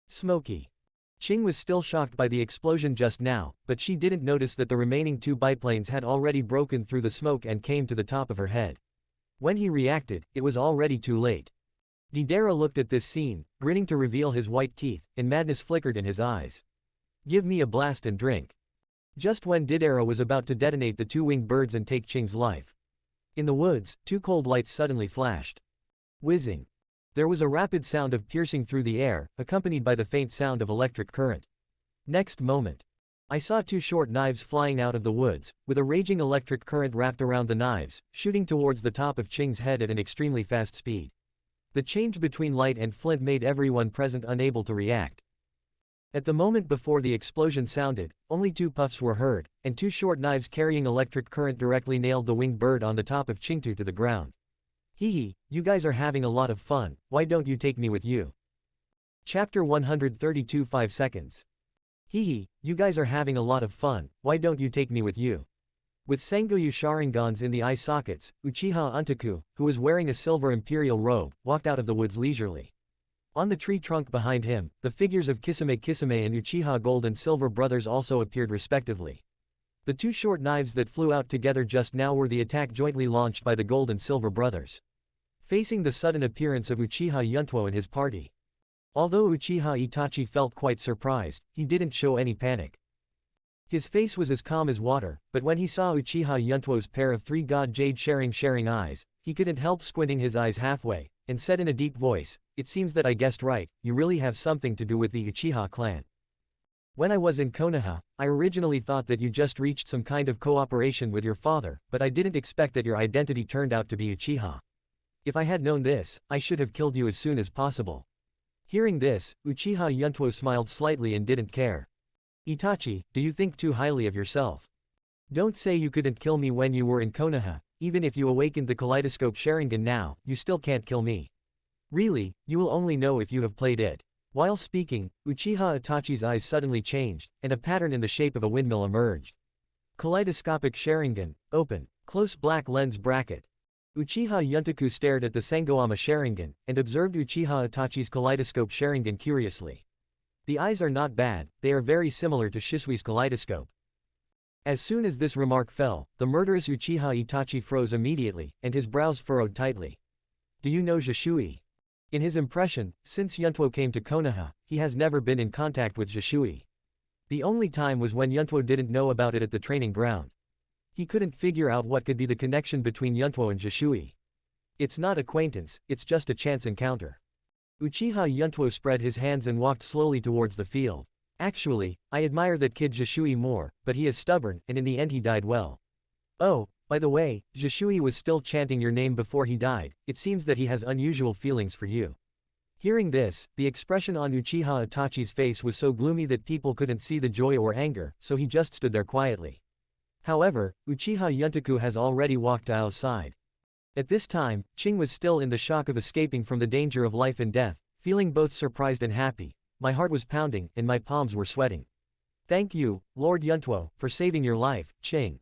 Speaker 2: Smoky. Qing was still shocked by the explosion just now, but she didn't notice that the remaining 2 biplanes had already broken through the smoke and came to the top of her head. When he reacted, it was already too late. Didera looked at this scene, grinning to reveal his white teeth, and madness flickered in his eyes. "Give me a blast and drink." Just when Didera was about to detonate the 2-winged birds and take Qing's life. In the woods, 2 cold lights suddenly flashed. Whizzing. There was a rapid sound of piercing through the air, accompanied by the faint sound of electric current. Next moment, I saw 2 short knives flying out of the woods, with a raging electric current wrapped around the knives, shooting towards the top of Qing's head at an extremely fast speed. The change between light and flint made everyone present unable to react. At the moment before the explosion sounded, only 2 puffs were heard, and 2 short knives carrying electric current directly nailed the winged bird on the top of Qingtu to the ground. Hee, you guys are having a lot of fun, why don't you take me with you? Chapter 132 5 seconds. Hee, you guys are having a lot of fun, why don't you take me with you? With Sengoyu Sharingans in the eye sockets, Uchiha Yuntuo, who was wearing a silver imperial robe, walked out of the woods leisurely. On the tree trunk behind him, the figures of Kisame and Uchiha Gold and Silver brothers also appeared respectively. The two short knives that flew out together just now were the attack jointly launched by the Gold and Silver brothers. Facing the sudden appearance of Uchiha Yuntuo and his party. Although Uchiha Itachi felt quite surprised, he didn't show any panic. His face was as calm as water, but when he saw Uchiha Yuntuo's pair of three god jade sharing eyes, he couldn't help squinting his eyes halfway, and said in a deep voice, "It seems that I guessed right, you really have something to do with the Uchiha clan. When I was in Konoha, I originally thought that you just reached some kind of cooperation with your father, but I didn't expect that your identity turned out to be Uchiha. If I had known this, I should have killed you as soon as possible." Hearing this, Uchiha Yuntuo smiled slightly and didn't care. "Itachi, do you think too highly of yourself? Don't say you couldn't kill me when you were in Konoha, even if you awakened the Kaleidoscope Sharingan now, you still can't kill me. Really, you will only know if you have played it." While speaking, Uchiha Itachi's eyes suddenly changed, and a pattern in the shape of a windmill emerged. Kaleidoscopic Sharingan, open, close black lens bracket. Uchiha Yuntuo stared at the Sangoama Sharingan, and observed Uchiha Itachi's Kaleidoscope Sharingan curiously. The eyes are not bad, they are very similar to Shisui's kaleidoscope. As soon as this remark fell, the murderous Uchiha Itachi froze immediately, and his brows furrowed tightly. Do you know Shisui? In his impression, since Yuntuo came to Konoha, he has never been in contact with Shisui. The only time was when Yuntuo didn't know about it at the training ground. He couldn't figure out what could be the connection between Yuntuo and Shisui. It's not acquaintance, it's just a chance encounter. Uchiha Yuntuo spread his hands and walked slowly towards the field. Actually, I admire that kid Shisui more, but he is stubborn, and in the end he died well. Oh, by the way, Shisui was still chanting your name before he died, it seems that he has unusual feelings for you. Hearing this, the expression on Uchiha Itachi's face was so gloomy that people couldn't see the joy or anger, so he just stood there quietly. However, Uchiha Yuntuo has already walked outside. At this time, Qing was still in the shock of escaping from the danger of life and death, feeling both surprised and happy. My heart was pounding, and my palms were sweating. Thank you, Lord Yuntuo, for saving your life, Qing.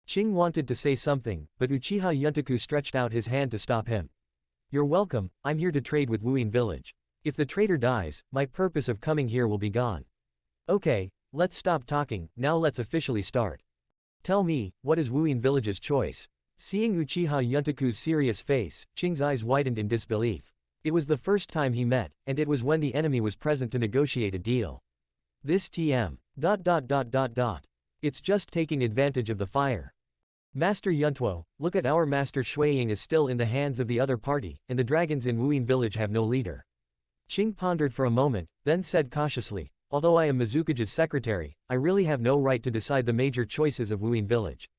Speaker 2: Qing wanted to say something, but Uchiha Yuntuo stretched out his hand to stop him. You're welcome, I'm here to trade with Wuyin Village. If the trader dies, my purpose of coming here will be gone. Okay, let's stop talking, now let's officially start. Tell me, what is Wuyin Village's choice? Seeing Uchiha Yuntuo's serious face, Qing's eyes widened in disbelief. It was the first time he met, and it was when the enemy was present to negotiate a deal. This TM. It's just taking advantage of the fire. Master Yuntuo, look at our Master Xiaoqing is still in the hands of the other party, and the dragons in Wuyin Village have no leader. Qing pondered for a moment, then said cautiously, although I am Mizukage's secretary, I really have no right to decide the major choices of Wuyin Village.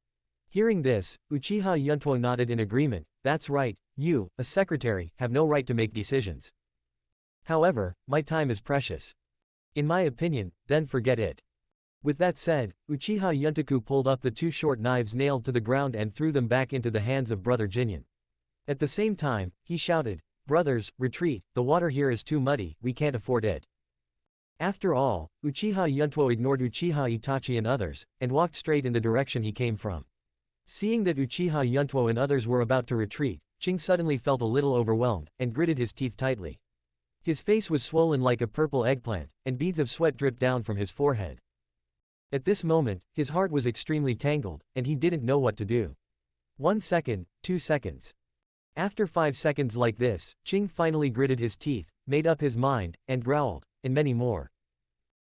Speaker 2: Hearing this, Uchiha Yuntuo nodded in agreement, that's right, you, a secretary, have no right to make decisions. However, my time is precious. In my opinion, then forget it. With that said, Uchiha Yuntuo pulled up the two short knives nailed to the ground and threw them back into the hands of Brother Jinyan. At the same time, he shouted, brothers, retreat, the water here is too muddy, we can't afford it. After all, Uchiha Yuntuo ignored Uchiha Itachi and others, and walked straight in the direction he came from. Seeing that Uchiha Yuntuo and others were about to retreat, Qing suddenly felt a little overwhelmed, and gritted his teeth tightly. His face was swollen like a purple eggplant, and beads of sweat dripped down from his forehead. At this moment, his heart was extremely tangled, and he didn't know what to do. 1 second, 2 seconds. After 5 seconds like this, Qing finally gritted his teeth, made up his mind, and growled, and many more.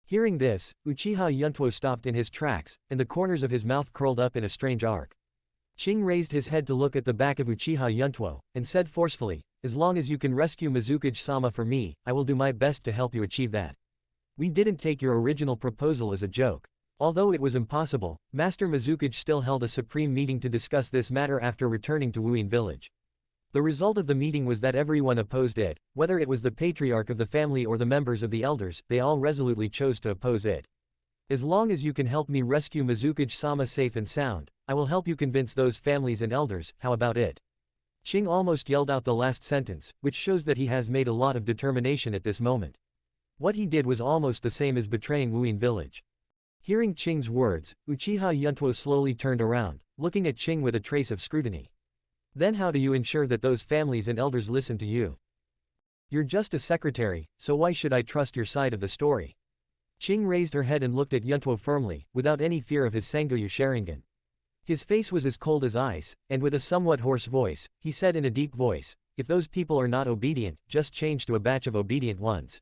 Speaker 2: Hearing this, Uchiha Yuntuo stopped in his tracks, and the corners of his mouth curled up in a strange arc. Qing raised his head to look at the back of Uchiha Yuntuo, and said forcefully, as long as you can rescue Mizukage-sama for me, I will do my best to help you achieve that. We didn't take your original proposal as a joke. Although it was impossible, Master Mizukage still held a supreme meeting to discuss this matter after returning to Wuyin Village. The result of the meeting was that everyone opposed it, whether it was the patriarch of the family or the members of the elders, they all resolutely chose to oppose it. As long as you can help me rescue Mizukage-sama safe and sound, I will help you convince those families and elders, how about it? Qing almost yelled out the last sentence, which shows that he has made a lot of determination at this moment. What he did was almost the same as betraying Wuyin village. Hearing Qing's words, Uchiha Yuntuo slowly turned around, looking at Qing with a trace of scrutiny. Then how do you ensure that those families and elders listen to you? You're just a secretary, so why should I trust your side of the story? Qing raised her head and looked at Yuntuo firmly, without any fear of his Sengoyu Sharingan. His face was as cold as ice, and with a somewhat hoarse voice, he said in a deep voice, if those people are not obedient, just change to a batch of obedient ones.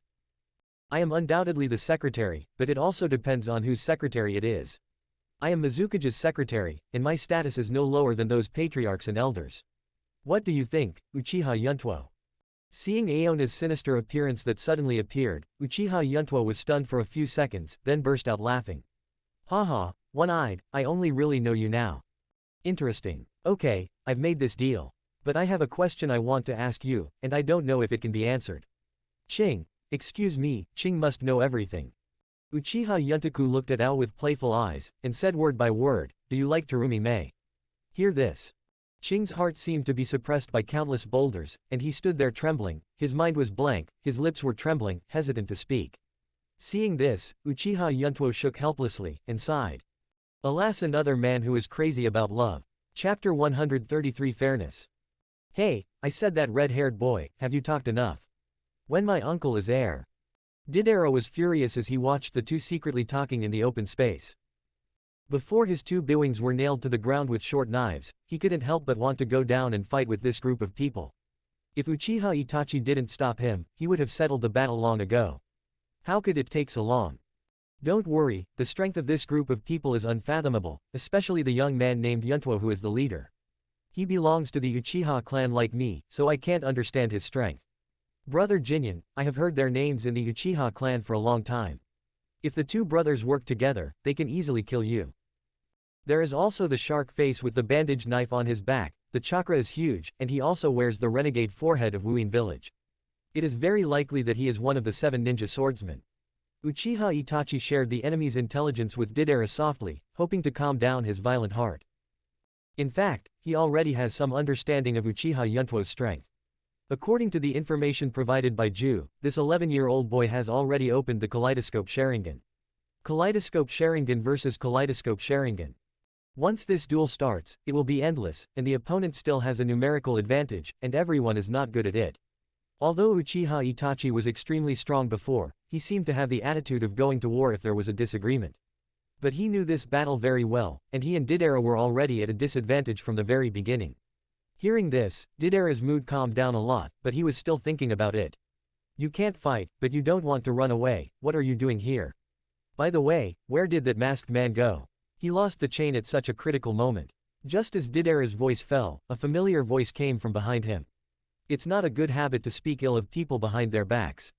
Speaker 2: I am undoubtedly the secretary, but it also depends on whose secretary it is. I am Mizukage's secretary, and my status is no lower than those patriarchs and elders. What do you think, Uchiha Yuntuo? Seeing Aona's sinister appearance that suddenly appeared, Uchiha Yuntuo was stunned for a few seconds, then burst out laughing. Haha, one-eyed, I only really know you now. Interesting. Okay, I've made this deal. But I have a question I want to ask you, and I don't know if it can be answered. Qing. Excuse me, Qing must know everything. Uchiha Yuntoku looked at Ao with playful eyes, and said word by word, do you like Terumi Mei? Hear this. Qing's heart seemed to be suppressed by countless boulders, and he stood there trembling, his mind was blank, his lips were trembling, hesitant to speak. Seeing this, Uchiha Yuntuo shook helplessly, and sighed. Alas, another man who is crazy about love. Chapter 133 Fairness. Hey, I said that red-haired boy, have you talked enough? When my uncle is heir. Didera was furious as he watched the two secretly talking in the open space. Before his two biwings were nailed to the ground with short knives, he couldn't help but want to go down and fight with this group of people. If Uchiha Itachi didn't stop him, he would have settled the battle long ago. How could it take so long? Don't worry, the strength of this group of people is unfathomable, especially the young man named Yuntuo who is the leader. He belongs to the Uchiha clan like me, so I can't understand his strength. Brother Jinyan, I have heard their names in the Uchiha clan for a long time. If the two brothers work together, they can easily kill you. There is also the shark face with the bandaged knife on his back, the chakra is huge, and he also wears the renegade forehead of Wuyin village. It is very likely that he is one of the 7 ninja swordsmen. Uchiha Itachi shared the enemy's intelligence with Didera softly, hoping to calm down his violent heart. In fact, he already has some understanding of Uchiha Yuntuo's strength. According to the information provided by Ju, this 11-year-old boy has already opened the Kaleidoscope Sharingan. Kaleidoscope Sharingan versus Kaleidoscope Sharingan. Once this duel starts, it will be endless, and the opponent still has a numerical advantage, and everyone is not good at it. Although Uchiha Itachi was extremely strong before, he seemed to have the attitude of going to war if there was a disagreement. But he knew this battle very well, and he and Didera were already at a disadvantage from the very beginning. Hearing this, Didera's mood calmed down a lot, but he was still thinking about it. You can't fight, but you don't want to run away, what are you doing here? By the way, where did that masked man go? He lost the chain at such a critical moment. Just as Didera's voice fell, a familiar voice came from behind him. It's not a good habit to speak ill of people behind their backs.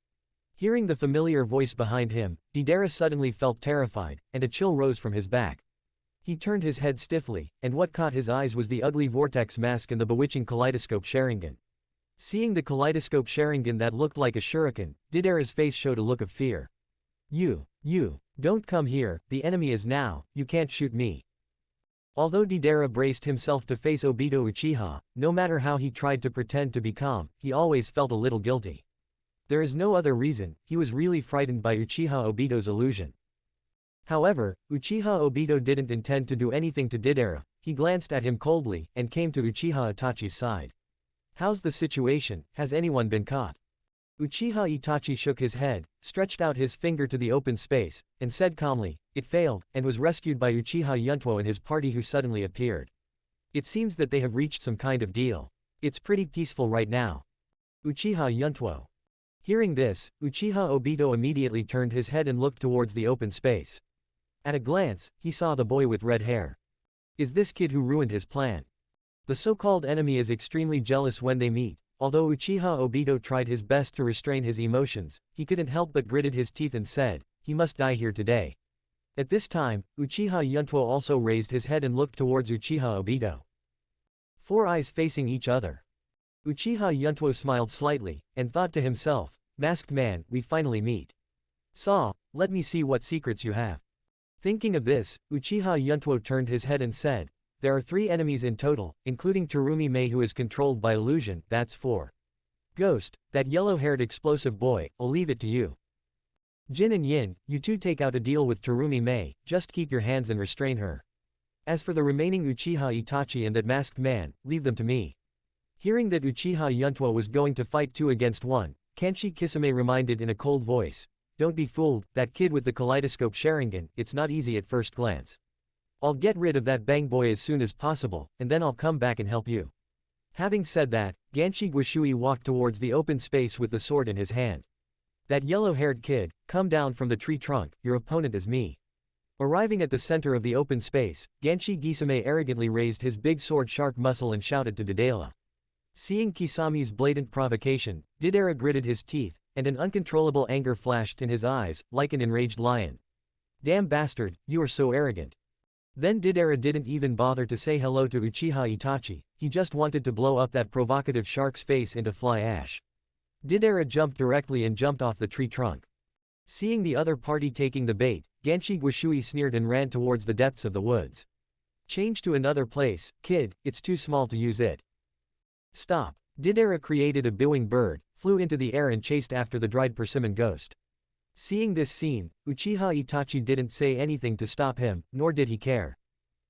Speaker 2: Hearing the familiar voice behind him, Didera suddenly felt terrified, and a chill rose from his back. He turned his head stiffly, and what caught his eyes was the ugly vortex mask and the bewitching Kaleidoscope Sharingan. Seeing the Kaleidoscope Sharingan that looked like a shuriken, Didera's face showed a look of fear. You, don't come here, the enemy is now, you can't shoot me. Although Didera braced himself to face Obito Uchiha, no matter how he tried to pretend to be calm, he always felt a little guilty. There is no other reason, he was really frightened by Uchiha Obito's illusion. However, Uchiha Obito didn't intend to do anything to Didera, he glanced at him coldly, and came to Uchiha Itachi's side. How's the situation, has anyone been caught? Uchiha Itachi shook his head, stretched out his finger to the open space, and said calmly, it failed, and was rescued by Uchiha Yuntuo and his party who suddenly appeared. It seems that they have reached some kind of deal. It's pretty peaceful right now. Uchiha Yuntuo. Hearing this, Uchiha Obito immediately turned his head and looked towards the open space. At a glance, he saw the boy with red hair. Is this kid who ruined his plan? The so-called enemy is extremely jealous when they meet. Although Uchiha Obito tried his best to restrain his emotions, he couldn't help but gritted his teeth and said, he must die here today. At this time, Uchiha Yuntuo also raised his head and looked towards Uchiha Obito. 4 eyes facing each other. Uchiha Yuntuo smiled slightly, and thought to himself, masked man, we finally meet. Saw, let me see what secrets you have. Thinking of this, Uchiha Yuntuo turned his head and said, There are 3 enemies in total, including Terumi Mei, who is controlled by illusion, that's 4. Ghost, that yellow-haired explosive boy, I'll leave it to you. Jin and Yin, you two take out a deal with Terumi Mei, just keep your hands and restrain her. As for the remaining Uchiha Itachi and that masked man, leave them to me. Hearing that Uchiha Yuntuo was going to fight 2 against 1, Kanshi Kisame reminded in a cold voice, don't be fooled, that kid with the kaleidoscope Sharingan, it's not easy at first glance. I'll get rid of that bang boy as soon as possible, and then I'll come back and help you. Having said that, Ganshi Guishui walked towards the open space with the sword in his hand. That yellow-haired kid, come down from the tree trunk, your opponent is me. Arriving at the center of the open space, Ganshi Gisame arrogantly raised his big sword shark muscle and shouted to Deidara. Seeing Kisami's blatant provocation, Deidara gritted his teeth, and an uncontrollable anger flashed in his eyes, like an enraged lion. Damn bastard, you are so arrogant. Then Deidara didn't even bother to say hello to Uchiha Itachi, he just wanted to blow up that provocative shark's face into fly ash. Deidara jumped directly and jumped off the tree trunk. Seeing the other party taking the bait, Ganshi Guishui sneered and ran towards the depths of the woods. Change to another place, kid, it's too small to use it. Stop. Deidara created a billowing bird, flew into the air and chased after the dried persimmon ghost. Seeing this scene, Uchiha Itachi didn't say anything to stop him, nor did he care.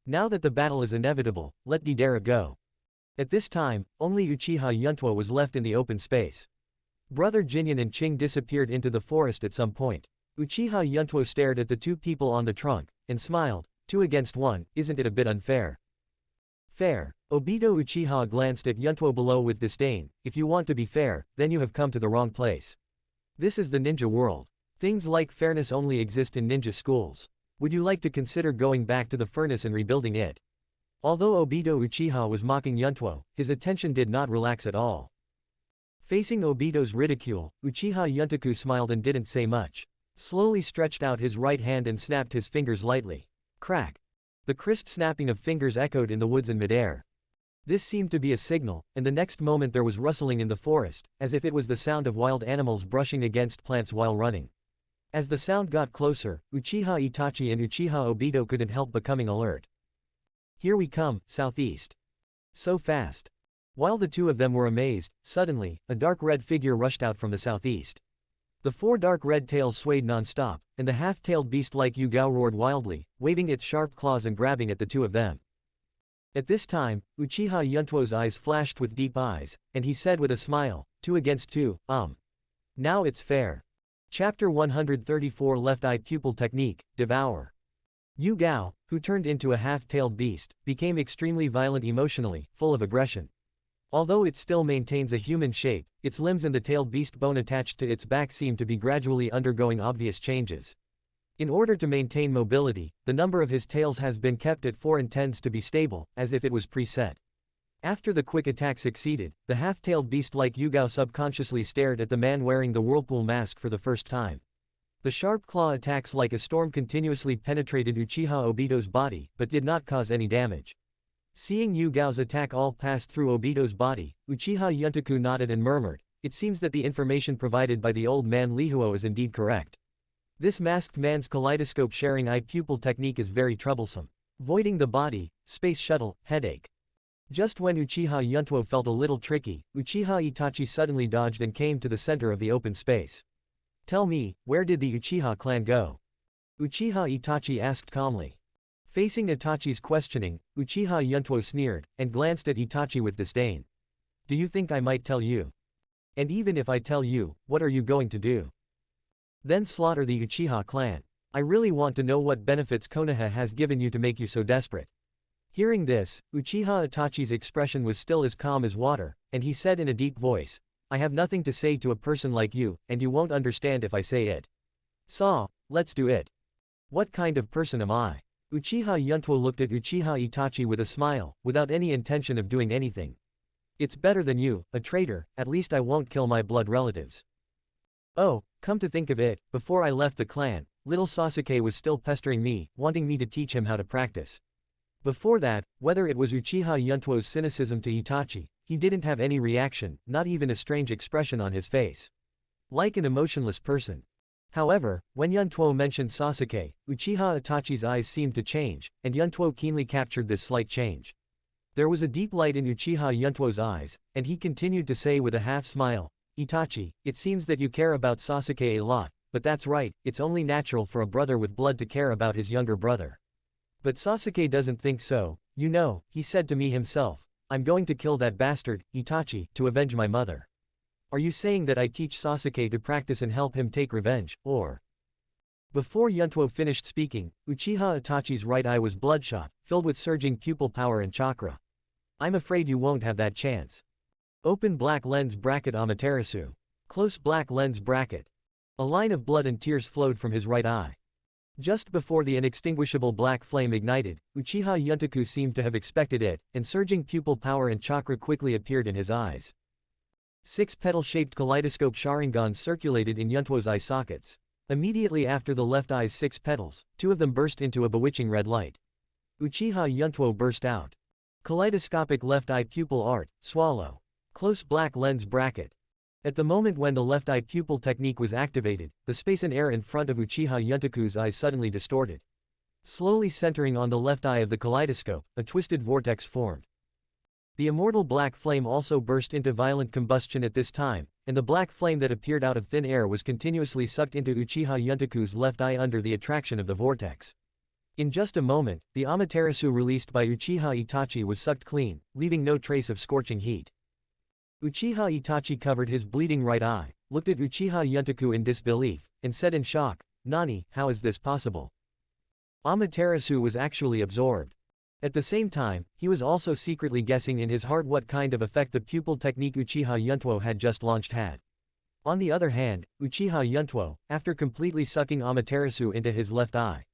Speaker 2: Now that the battle is inevitable, let Deidara go. At this time, only Uchiha Yuntuo was left in the open space. Brother Jinyan and Qing disappeared into the forest at some point. Uchiha Yuntuo stared at the 2 people on the trunk, and smiled, 2 against 1, isn't it a bit unfair? Fair. Obito Uchiha glanced at Yuntuo below with disdain, if you want to be fair, then you have come to the wrong place. This is the ninja world. Things like fairness only exist in ninja schools. Would you like to consider going back to the furnace and rebuilding it? Although Obito Uchiha was mocking Yuntuo, his attention did not relax at all. Facing Obito's ridicule, Uchiha Yuntaku smiled and didn't say much. Slowly stretched out his right hand and snapped his fingers lightly. Crack. The crisp snapping of fingers echoed in the woods in midair. This seemed to be a signal, and the next moment there was rustling in the forest, as if it was the sound of wild animals brushing against plants while running. As the sound got closer, Uchiha Itachi and Uchiha Obito couldn't help becoming alert. Here we come, southeast. So fast. While the 2 of them were amazed, suddenly, a dark red figure rushed out from the southeast. The 4 dark red tails swayed non-stop, and the half-tailed beast like Yugao roared wildly, waving its sharp claws and grabbing at the 2 of them. At this time, Uchiha Yuntuo's eyes flashed with deep eyes, and he said with a smile, 2 against 2, Now it's fair. Chapter 134 Left Eye Pupil Technique, Devour. Yugao, who turned into a half-tailed beast, became extremely violent emotionally, full of aggression. Although it still maintains a human shape, its limbs and the tailed beast bone attached to its back seem to be gradually undergoing obvious changes. In order to maintain mobility, the number of his tails has been kept at 4 and tends to be stable, as if it was preset. After the quick attack succeeded, the half-tailed beast like Yugao subconsciously stared at the man wearing the whirlpool mask for the first time. The sharp claw attacks like a storm continuously penetrated Uchiha Obito's body, but did not cause any damage. Seeing Yugao's attack all passed through Obito's body, Uchiha Yuntaku nodded and murmured, it seems that the information provided by the old man Lihuo is indeed correct. This masked man's kaleidoscope sharing eye pupil technique is very troublesome. Voiding the body, space shuttle, headache. Just when Uchiha Yuntuo felt a little tricky, Uchiha Itachi suddenly dodged and came to the center of the open space. Tell me, where did the Uchiha clan go? Uchiha Itachi asked calmly. Facing Itachi's questioning, Uchiha Yuntuo sneered, and glanced at Itachi with disdain. Do you think I might tell you? And even if I tell you, what are you going to do? Then slaughter the Uchiha clan. I really want to know what benefits Konoha has given you to make you so desperate. Hearing this, Uchiha Itachi's expression was still as calm as water, and he said in a deep voice, I have nothing to say to a person like you, and you won't understand if I say it. So, let's do it. What kind of person am I? Uchiha Yuntuo looked at Uchiha Itachi with a smile, without any intention of doing anything. It's better than you, a traitor, at least I won't kill my blood relatives. Oh, come to think of it, before I left the clan, little Sasuke was still pestering me, wanting me to teach him how to practice. Before that, whether it was Uchiha Yuntuo's cynicism to Itachi, he didn't have any reaction, not even a strange expression on his face. Like an emotionless person. However, when Yuntuo mentioned Sasuke, Uchiha Itachi's eyes seemed to change, and Yuntuo keenly captured this slight change. There was a deep light in Uchiha Yuntuo's eyes, and he continued to say with a half-smile, "Itachi, it seems that you care about Sasuke a lot, but that's right, it's only natural for a brother with blood to care about his younger brother. But Sasuke doesn't think so, you know, he said to me himself, I'm going to kill that bastard, Itachi, to avenge my mother. Are you saying that I teach Sasuke to practice and help him take revenge, or?" Before Yuntuo finished speaking, Uchiha Itachi's right eye was bloodshot, filled with surging pupil power and chakra. "I'm afraid you won't have that chance. Open black lens bracket Amaterasu. Close black lens bracket." A line of blood and tears flowed from his right eye. Just before the inextinguishable black flame ignited, Uchiha Yuntaku seemed to have expected it, and surging pupil power and chakra quickly appeared in his eyes. 6 petal-shaped kaleidoscope Sharingans circulated in Yuntuo's eye sockets. Immediately after the left eye's 6 petals, 2 of them burst into a bewitching red light. Uchiha Yuntuo burst out. Kaleidoscopic left eye pupil art, swallow. Close black lens bracket. At the moment when the left eye pupil technique was activated, the space and air in front of Uchiha Yuntaku's eyes suddenly distorted. Slowly centering on the left eye of the kaleidoscope, a twisted vortex formed. The immortal black flame also burst into violent combustion at this time, and the black flame that appeared out of thin air was continuously sucked into Uchiha Yuntaku's left eye under the attraction of the vortex. In just a moment, the Amaterasu released by Uchiha Itachi was sucked clean, leaving no trace of scorching heat. Uchiha Itachi covered his bleeding right eye, looked at Uchiha Yuntaku in disbelief, and said in shock, "Nani, how is this possible?" Amaterasu was actually absorbed. At the same time, he was also secretly guessing in his heart what kind of effect the pupil technique Uchiha Yuntuo had just launched had. On the other hand, Uchiha Yuntuo, after completely sucking Amaterasu into his left eye,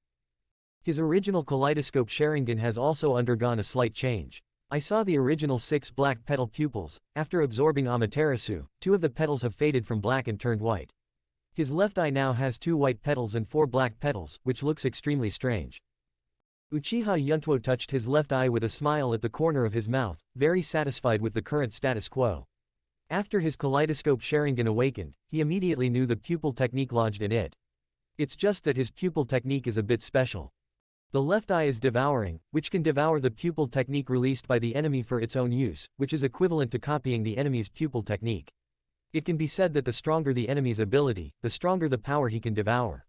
Speaker 2: his original kaleidoscope Sharingan has also undergone a slight change. I saw the original 6 black petal pupils. After absorbing Amaterasu, 2 of the petals have faded from black and turned white. His left eye now has 2 white petals and 4 black petals, which looks extremely strange. Uchiha Yuntuo touched his left eye with a smile at the corner of his mouth, very satisfied with the current status quo. After his kaleidoscope Sharingan awakened, he immediately knew the pupil technique lodged in it. It's just that his pupil technique is a bit special. The left eye is devouring, which can devour the pupil technique released by the enemy for its own use, which is equivalent to copying the enemy's pupil technique. It can be said that the stronger the enemy's ability, the stronger the power he can devour.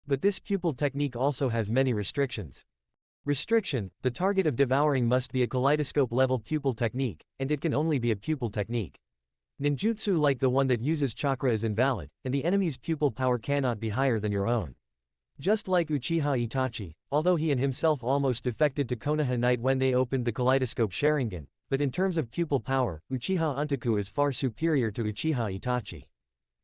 Speaker 2: But this pupil technique also has many restrictions. Restriction: the target of devouring must be a kaleidoscope-level pupil technique, and it can only be a pupil technique. Ninjutsu like the one that uses chakra is invalid, and the enemy's pupil power cannot be higher than your own. Just like Uchiha Itachi, although he and himself almost defected to Konoha Night when they opened the kaleidoscope Sharingan, but in terms of pupil power, Uchiha Yuntaku is far superior to Uchiha Itachi.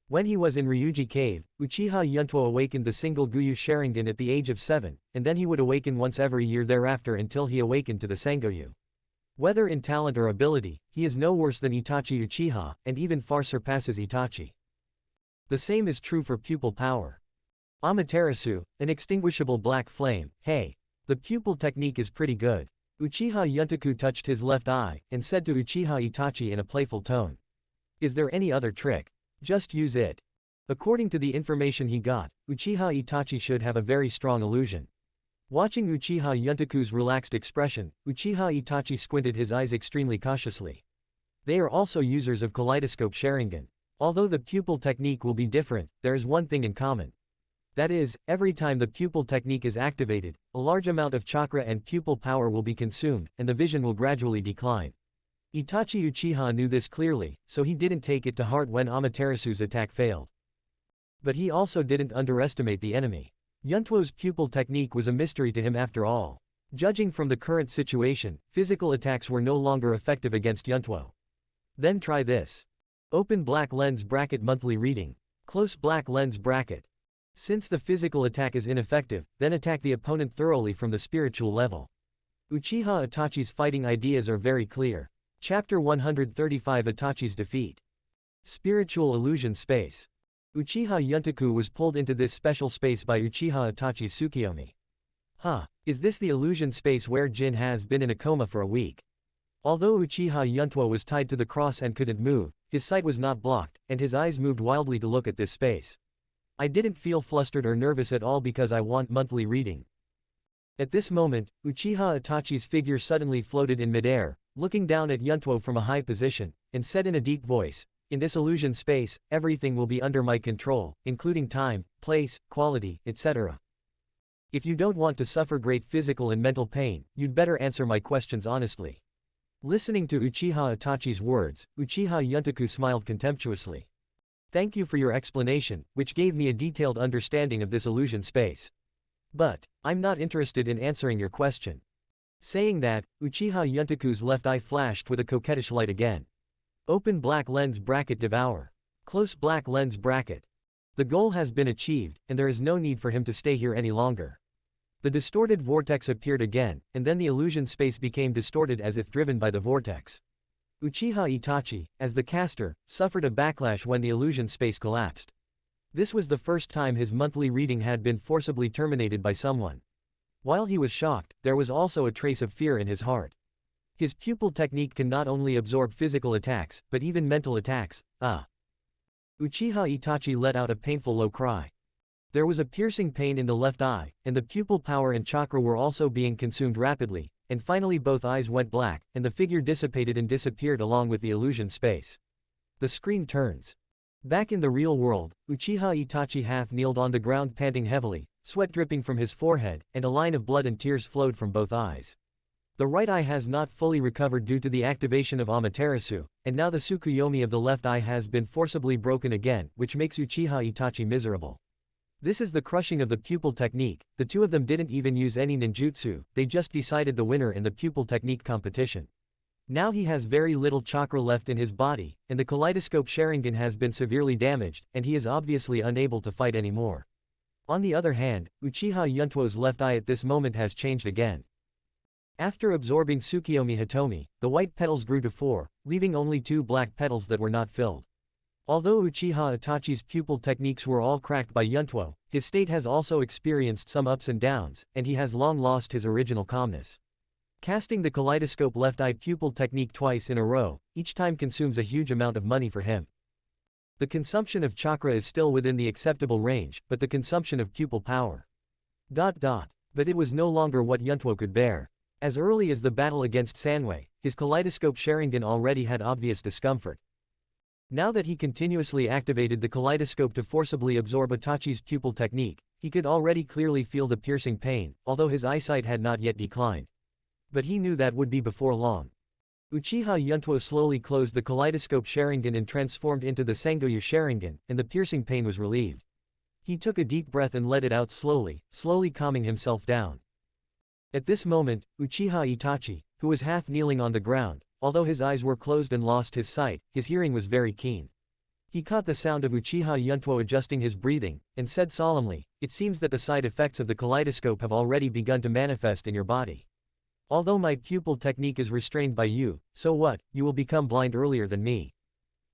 Speaker 2: When he was in Ryūchi Cave, Uchiha Yuntuo awakened the single Gyū Sharingan at the age of 7, and then he would awaken once every year thereafter until he awakened to the Sangogyu. Whether in talent or ability, he is no worse than Itachi Uchiha, and even far surpasses Itachi. The same is true for pupil power. Amaterasu, an extinguishable black flame. Hey, the pupil technique is pretty good. Uchiha Yuntaku touched his left eye, and said to Uchiha Itachi in a playful tone. Is there any other trick? Just use it. According to the information he got, Uchiha Itachi should have a very strong illusion. Watching Uchiha Yuntaku's relaxed expression, Uchiha Itachi squinted his eyes extremely cautiously. They are also users of kaleidoscope Sharingan. Although the pupil technique will be different, there is one thing in common. That is, every time the pupil technique is activated, a large amount of chakra and pupil power will be consumed, and the vision will gradually decline. Itachi Uchiha knew this clearly, so he didn't take it to heart when Amaterasu's attack failed. But he also didn't underestimate the enemy. Yuntuo's pupil technique was a mystery to him after all. Judging from the current situation, physical attacks were no longer effective against Yuntuo. Then try this. Open black lens bracket monthly reading. Close black lens bracket. Since the physical attack is ineffective, then attack the opponent thoroughly from the spiritual level. Uchiha Itachi's fighting ideas are very clear. Chapter 135 Itachi's defeat. Spiritual illusion space. Uchiha Yuntaku was pulled into this special space by Uchiha Itachi's Tsukiyomi. Is this the illusion space where Jin has been in a coma for a week? Although Uchiha Yuntuo was tied to the cross and couldn't move, his sight was not blocked, and his eyes moved wildly to look at this space. I didn't feel flustered or nervous at all because I want monthly reading. At this moment, Uchiha Itachi's figure suddenly floated in midair, looking down at Yuntuo from a high position, and said in a deep voice, "In this illusion space, everything will be under my control, including time, place, quality, etc. If you don't want to suffer great physical and mental pain, you'd better answer my questions honestly." Listening to Uchiha Itachi's words, Uchiha Yuntoku smiled contemptuously. "Thank you for your explanation, which gave me a detailed understanding of this illusion space. But, I'm not interested in answering your question." Saying that, Uchiha Yuntoku's left eye flashed with a coquettish light again. Open black lens bracket devour. Close black lens bracket. The goal has been achieved, and there is no need for him to stay here any longer. The distorted vortex appeared again, and then the illusion space became distorted as if driven by the vortex. Uchiha Itachi, as the caster, suffered a backlash when the illusion space collapsed. This was the first time his monthly reading had been forcibly terminated by someone. While he was shocked, there was also a trace of fear in his heart. His pupil technique can not only absorb physical attacks, but even mental attacks. Uchiha Itachi let out a painful low cry. There was a piercing pain in the left eye, and the pupil power and chakra were also being consumed rapidly, and finally both eyes went black, and the figure dissipated and disappeared along with the illusion space. The screen turns. Back in the real world, Uchiha Itachi half kneeled on the ground panting heavily, sweat dripping from his forehead, and a line of blood and tears flowed from both eyes. The right eye has not fully recovered due to the activation of Amaterasu, and now the Tsukuyomi of the left eye has been forcibly broken again, which makes Uchiha Itachi miserable. This is the crushing of the pupil technique. The two of them didn't even use any ninjutsu, they just decided the winner in the pupil technique competition. Now he has very little chakra left in his body, and the kaleidoscope Sharingan has been severely damaged, and he is obviously unable to fight anymore. On the other hand, Uchiha Yuntuo's left eye at this moment has changed again. After absorbing Tsukuyomi Hitomi, the white petals grew to 4, leaving only 2 black petals that were not filled. Although Uchiha Itachi's pupil techniques were all cracked by Yuntuo, his state has also experienced some ups and downs, and he has long lost his original calmness. Casting the kaleidoscope left eye pupil technique twice in a row, each time consumes a huge amount of money for him. The consumption of chakra is still within the acceptable range, but the consumption of pupil power. But it was no longer what Yuntuo could bear. As early as the battle against Sanwei, his kaleidoscope Sharingan already had obvious discomfort. Now that he continuously activated the kaleidoscope to forcibly absorb Itachi's pupil technique, he could already clearly feel the piercing pain, although his eyesight had not yet declined. But he knew that would be before long. Uchiha Yuntuo slowly closed the kaleidoscope Sharingan and transformed into the Sengoyu Sharingan, and the piercing pain was relieved. He took a deep breath and let it out slowly, calming himself down. At this moment, Uchiha Itachi, who was half kneeling on the ground, although his eyes were closed and lost his sight, his hearing was very keen. He caught the sound of Uchiha Yuntuo adjusting his breathing, and said solemnly, "It seems that the side effects of the kaleidoscope have already begun to manifest in your body. Although my pupil technique is restrained by you, so what, you will become blind earlier than me."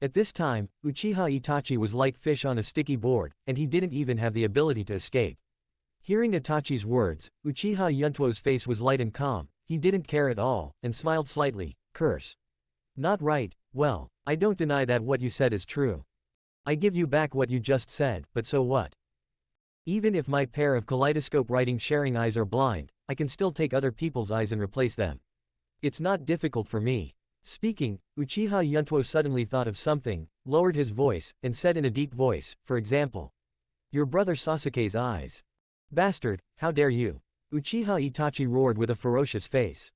Speaker 2: At this time, Uchiha Itachi was like fish on a sticky board, and he didn't even have the ability to escape. Hearing Itachi's words, Uchiha Yuntuo's face was light and calm, he didn't care at all, and smiled slightly. "Curse. Not right, well, I don't deny that what you said is true. I give you back what you just said, but so what? Even if my pair of kaleidoscope writing sharing eyes are blind, I can still take other people's eyes and replace them. It's not difficult for me." Speaking, Uchiha Yuntuo suddenly thought of something, lowered his voice, and said in a deep voice, "For example, your brother Sasuke's eyes." "Bastard, how dare you!" Uchiha Itachi roared with a ferocious face.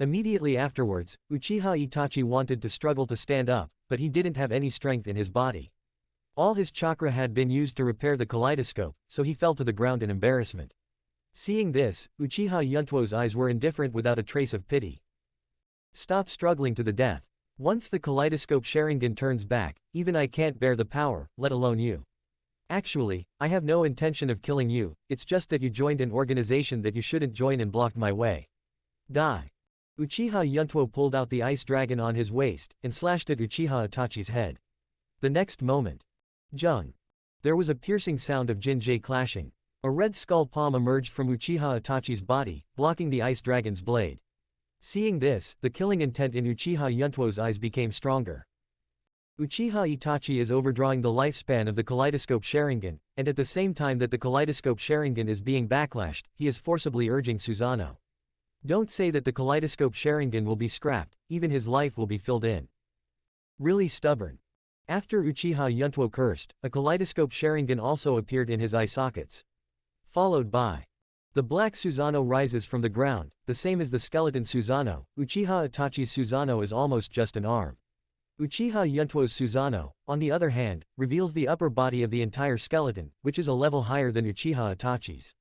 Speaker 2: Immediately afterwards, Uchiha Itachi wanted to struggle to stand up, but he didn't have any strength in his body. All his chakra had been used to repair the kaleidoscope, so he fell to the ground in embarrassment. Seeing this, Uchiha Yuntuo's eyes were indifferent without a trace of pity. "Stop struggling to the death. Once the kaleidoscope Sharingan turns back, even I can't bear the power, let alone you. Actually, I have no intention of killing you, it's just that you joined an organization that you shouldn't join and blocked my way. Die." Uchiha Yuntuo pulled out the ice dragon on his waist, and slashed at Uchiha Itachi's head. The next moment, Jung. There was a piercing sound of Jinjai clashing. A red skull palm emerged from Uchiha Itachi's body, blocking the ice dragon's blade. Seeing this, the killing intent in Uchiha Yuntuo's eyes became stronger. Uchiha Itachi is overdrawing the lifespan of the Kaleidoscope Sharingan, and at the same time that the Kaleidoscope Sharingan is being backlashed, he is forcibly urging Susanoo. Don't say that the Kaleidoscope Sharingan will be scrapped, even his life will be filled in. Really stubborn. After Uchiha Yuntuo cursed, a Kaleidoscope Sharingan also appeared in his eye sockets. Followed by the black Susanoo rises from the ground, the same as the skeleton Susanoo. Uchiha Itachi's Susanoo is almost just an arm. Uchiha Yuntuo's Susanoo, on the other hand, reveals the upper body of the entire skeleton, which is a level higher than Uchiha Itachi's.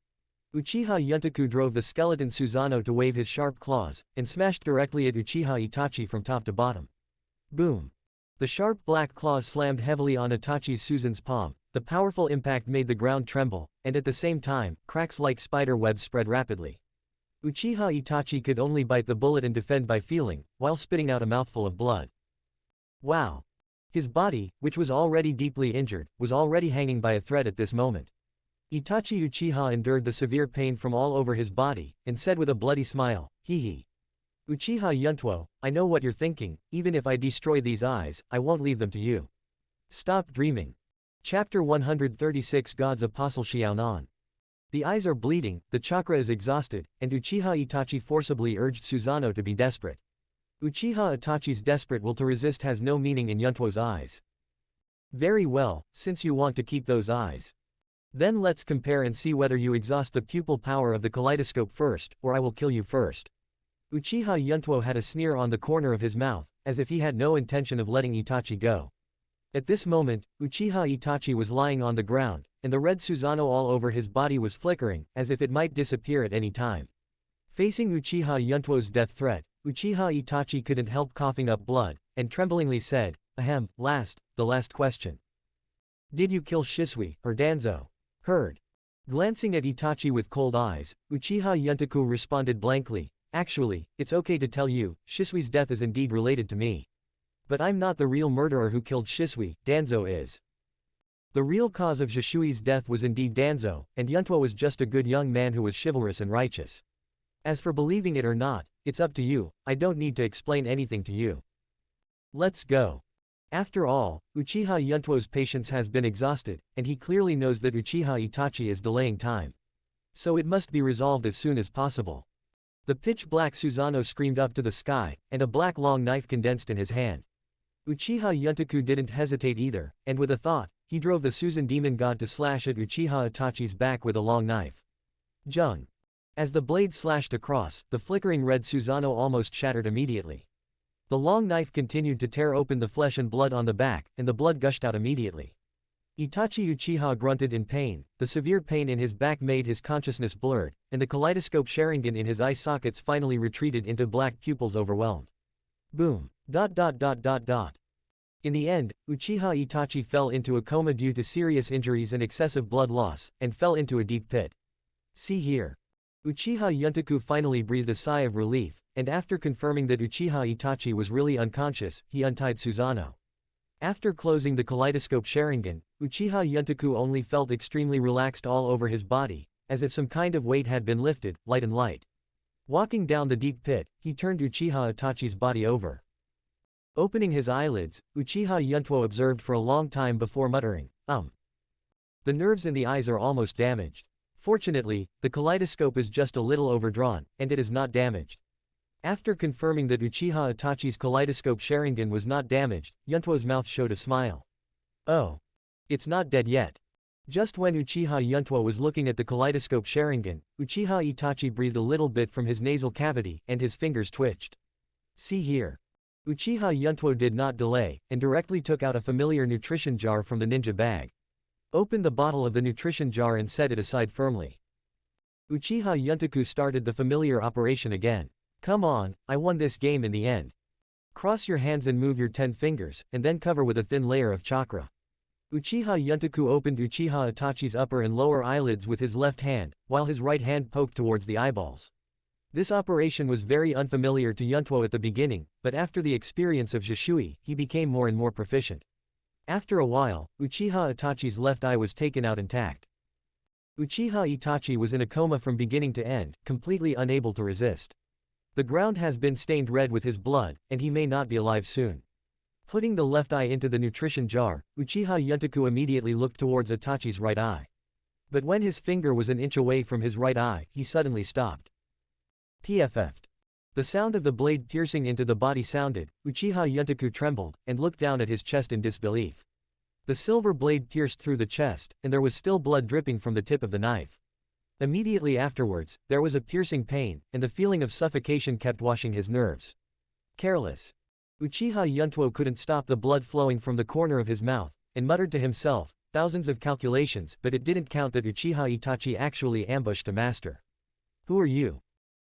Speaker 2: Uchiha Yuntoku drove the skeleton Susanoo to wave his sharp claws, and smashed directly at Uchiha Itachi from top to bottom. Boom! The sharp black claws slammed heavily on Itachi's Susan's palm. The powerful impact made the ground tremble, and at the same time, cracks like spider webs spread rapidly. Uchiha Itachi could only bite the bullet and defend by feeling, while spitting out a mouthful of blood. Wow! His body, which was already deeply injured, was already hanging by a thread at this moment. Itachi Uchiha endured the severe pain from all over his body, and said with a bloody smile, "Hee hee. Uchiha Yuntuo, I know what you're thinking, even if I destroy these eyes, I won't leave them to you. Stop dreaming." Chapter 136 God's Apostle Xiaonan. The eyes are bleeding, the chakra is exhausted, and Uchiha Itachi forcibly urged Susanoo to be desperate. Uchiha Itachi's desperate will to resist has no meaning in Yuntuo's eyes. Very well, since you want to keep those eyes. Then let's compare and see whether you exhaust the pupil power of the kaleidoscope first, or I will kill you first. Uchiha Yuntuo had a sneer on the corner of his mouth, as if he had no intention of letting Itachi go. At this moment, Uchiha Itachi was lying on the ground, and the red Susanoo all over his body was flickering, as if it might disappear at any time. Facing Uchiha Yuntuo's death threat, Uchiha Itachi couldn't help coughing up blood, and tremblingly said, "Ahem, the last question. Did you kill Shisui, or Danzo?" Heard. Glancing at Itachi with cold eyes, Uchiha Yuntoku responded blankly, "Actually, it's okay to tell you, Shisui's death is indeed related to me. But I'm not the real murderer who killed Shisui, Danzo is. The real cause of Shishui's death was indeed Danzo, and Yuntuo was just a good young man who was chivalrous and righteous. As for believing it or not, it's up to you, I don't need to explain anything to you. Let's go." After all, Uchiha Yuntuo's patience has been exhausted, and he clearly knows that Uchiha Itachi is delaying time. So it must be resolved as soon as possible. The pitch-black Susanoo screamed up to the sky, and a black long knife condensed in his hand. Uchiha Yuntoku didn't hesitate either, and with a thought, he drove the Susan demon god to slash at Uchiha Itachi's back with a long knife. Jung. As the blade slashed across, the flickering red Susanoo almost shattered immediately. The long knife continued to tear open the flesh and blood on the back, and the blood gushed out immediately. Itachi Uchiha grunted in pain, the severe pain in his back made his consciousness blurred, and the kaleidoscope Sharingan in his eye sockets finally retreated into black pupils overwhelmed. Boom. In the end, Uchiha Itachi fell into a coma due to serious injuries and excessive blood loss, and fell into a deep pit. See here. Uchiha Yuntoku finally breathed a sigh of relief, and after confirming that Uchiha Itachi was really unconscious, he untied Susanoo. After closing the kaleidoscope Sharingan, Uchiha Yuntoku only felt extremely relaxed all over his body, as if some kind of weight had been lifted, light and light. Walking down the deep pit, he turned Uchiha Itachi's body over. Opening his eyelids, Uchiha Yuntuo observed for a long time before muttering, The nerves in the eyes are almost damaged. Fortunately, the kaleidoscope is just a little overdrawn, and it is not damaged. After confirming that Uchiha Itachi's kaleidoscope Sharingan was not damaged, Yuntuo's mouth showed a smile. Oh. It's not dead yet. Just when Uchiha Yuntuo was looking at the kaleidoscope Sharingan, Uchiha Itachi breathed a little bit from his nasal cavity, and his fingers twitched. See here. Uchiha Yuntuo did not delay, and directly took out a familiar nutrition jar from the ninja bag. Opened the bottle of the nutrition jar and set it aside firmly. Uchiha Yuntoku started the familiar operation again. Come on, I won this game in the end. Cross your hands and move your 10 fingers, and then cover with a thin layer of chakra. Uchiha Yuntoku opened Uchiha Itachi's upper and lower eyelids with his left hand, while his right hand poked towards the eyeballs. This operation was very unfamiliar to Yuntuo at the beginning, but after the experience of Shisui, he became more and more proficient. After a while, Uchiha Itachi's left eye was taken out intact. Uchiha Itachi was in a coma from beginning to end, completely unable to resist. The ground has been stained red with his blood, and he may not be alive soon. Putting the left eye into the nutrition jar, Uchiha Yuntoku immediately looked towards Itachi's right eye. But when his finger was an inch away from his right eye, he suddenly stopped. PFF'd. The sound of the blade piercing into the body sounded, Uchiha Yuntoku trembled, and looked down at his chest in disbelief. The silver blade pierced through the chest, and there was still blood dripping from the tip of the knife. Immediately afterwards, there was a piercing pain, and the feeling of suffocation kept washing his nerves. Careless. Uchiha Yuntuo couldn't stop the blood flowing from the corner of his mouth, and muttered to himself, thousands of calculations, but it didn't count that Uchiha Itachi actually ambushed a master. Who are you?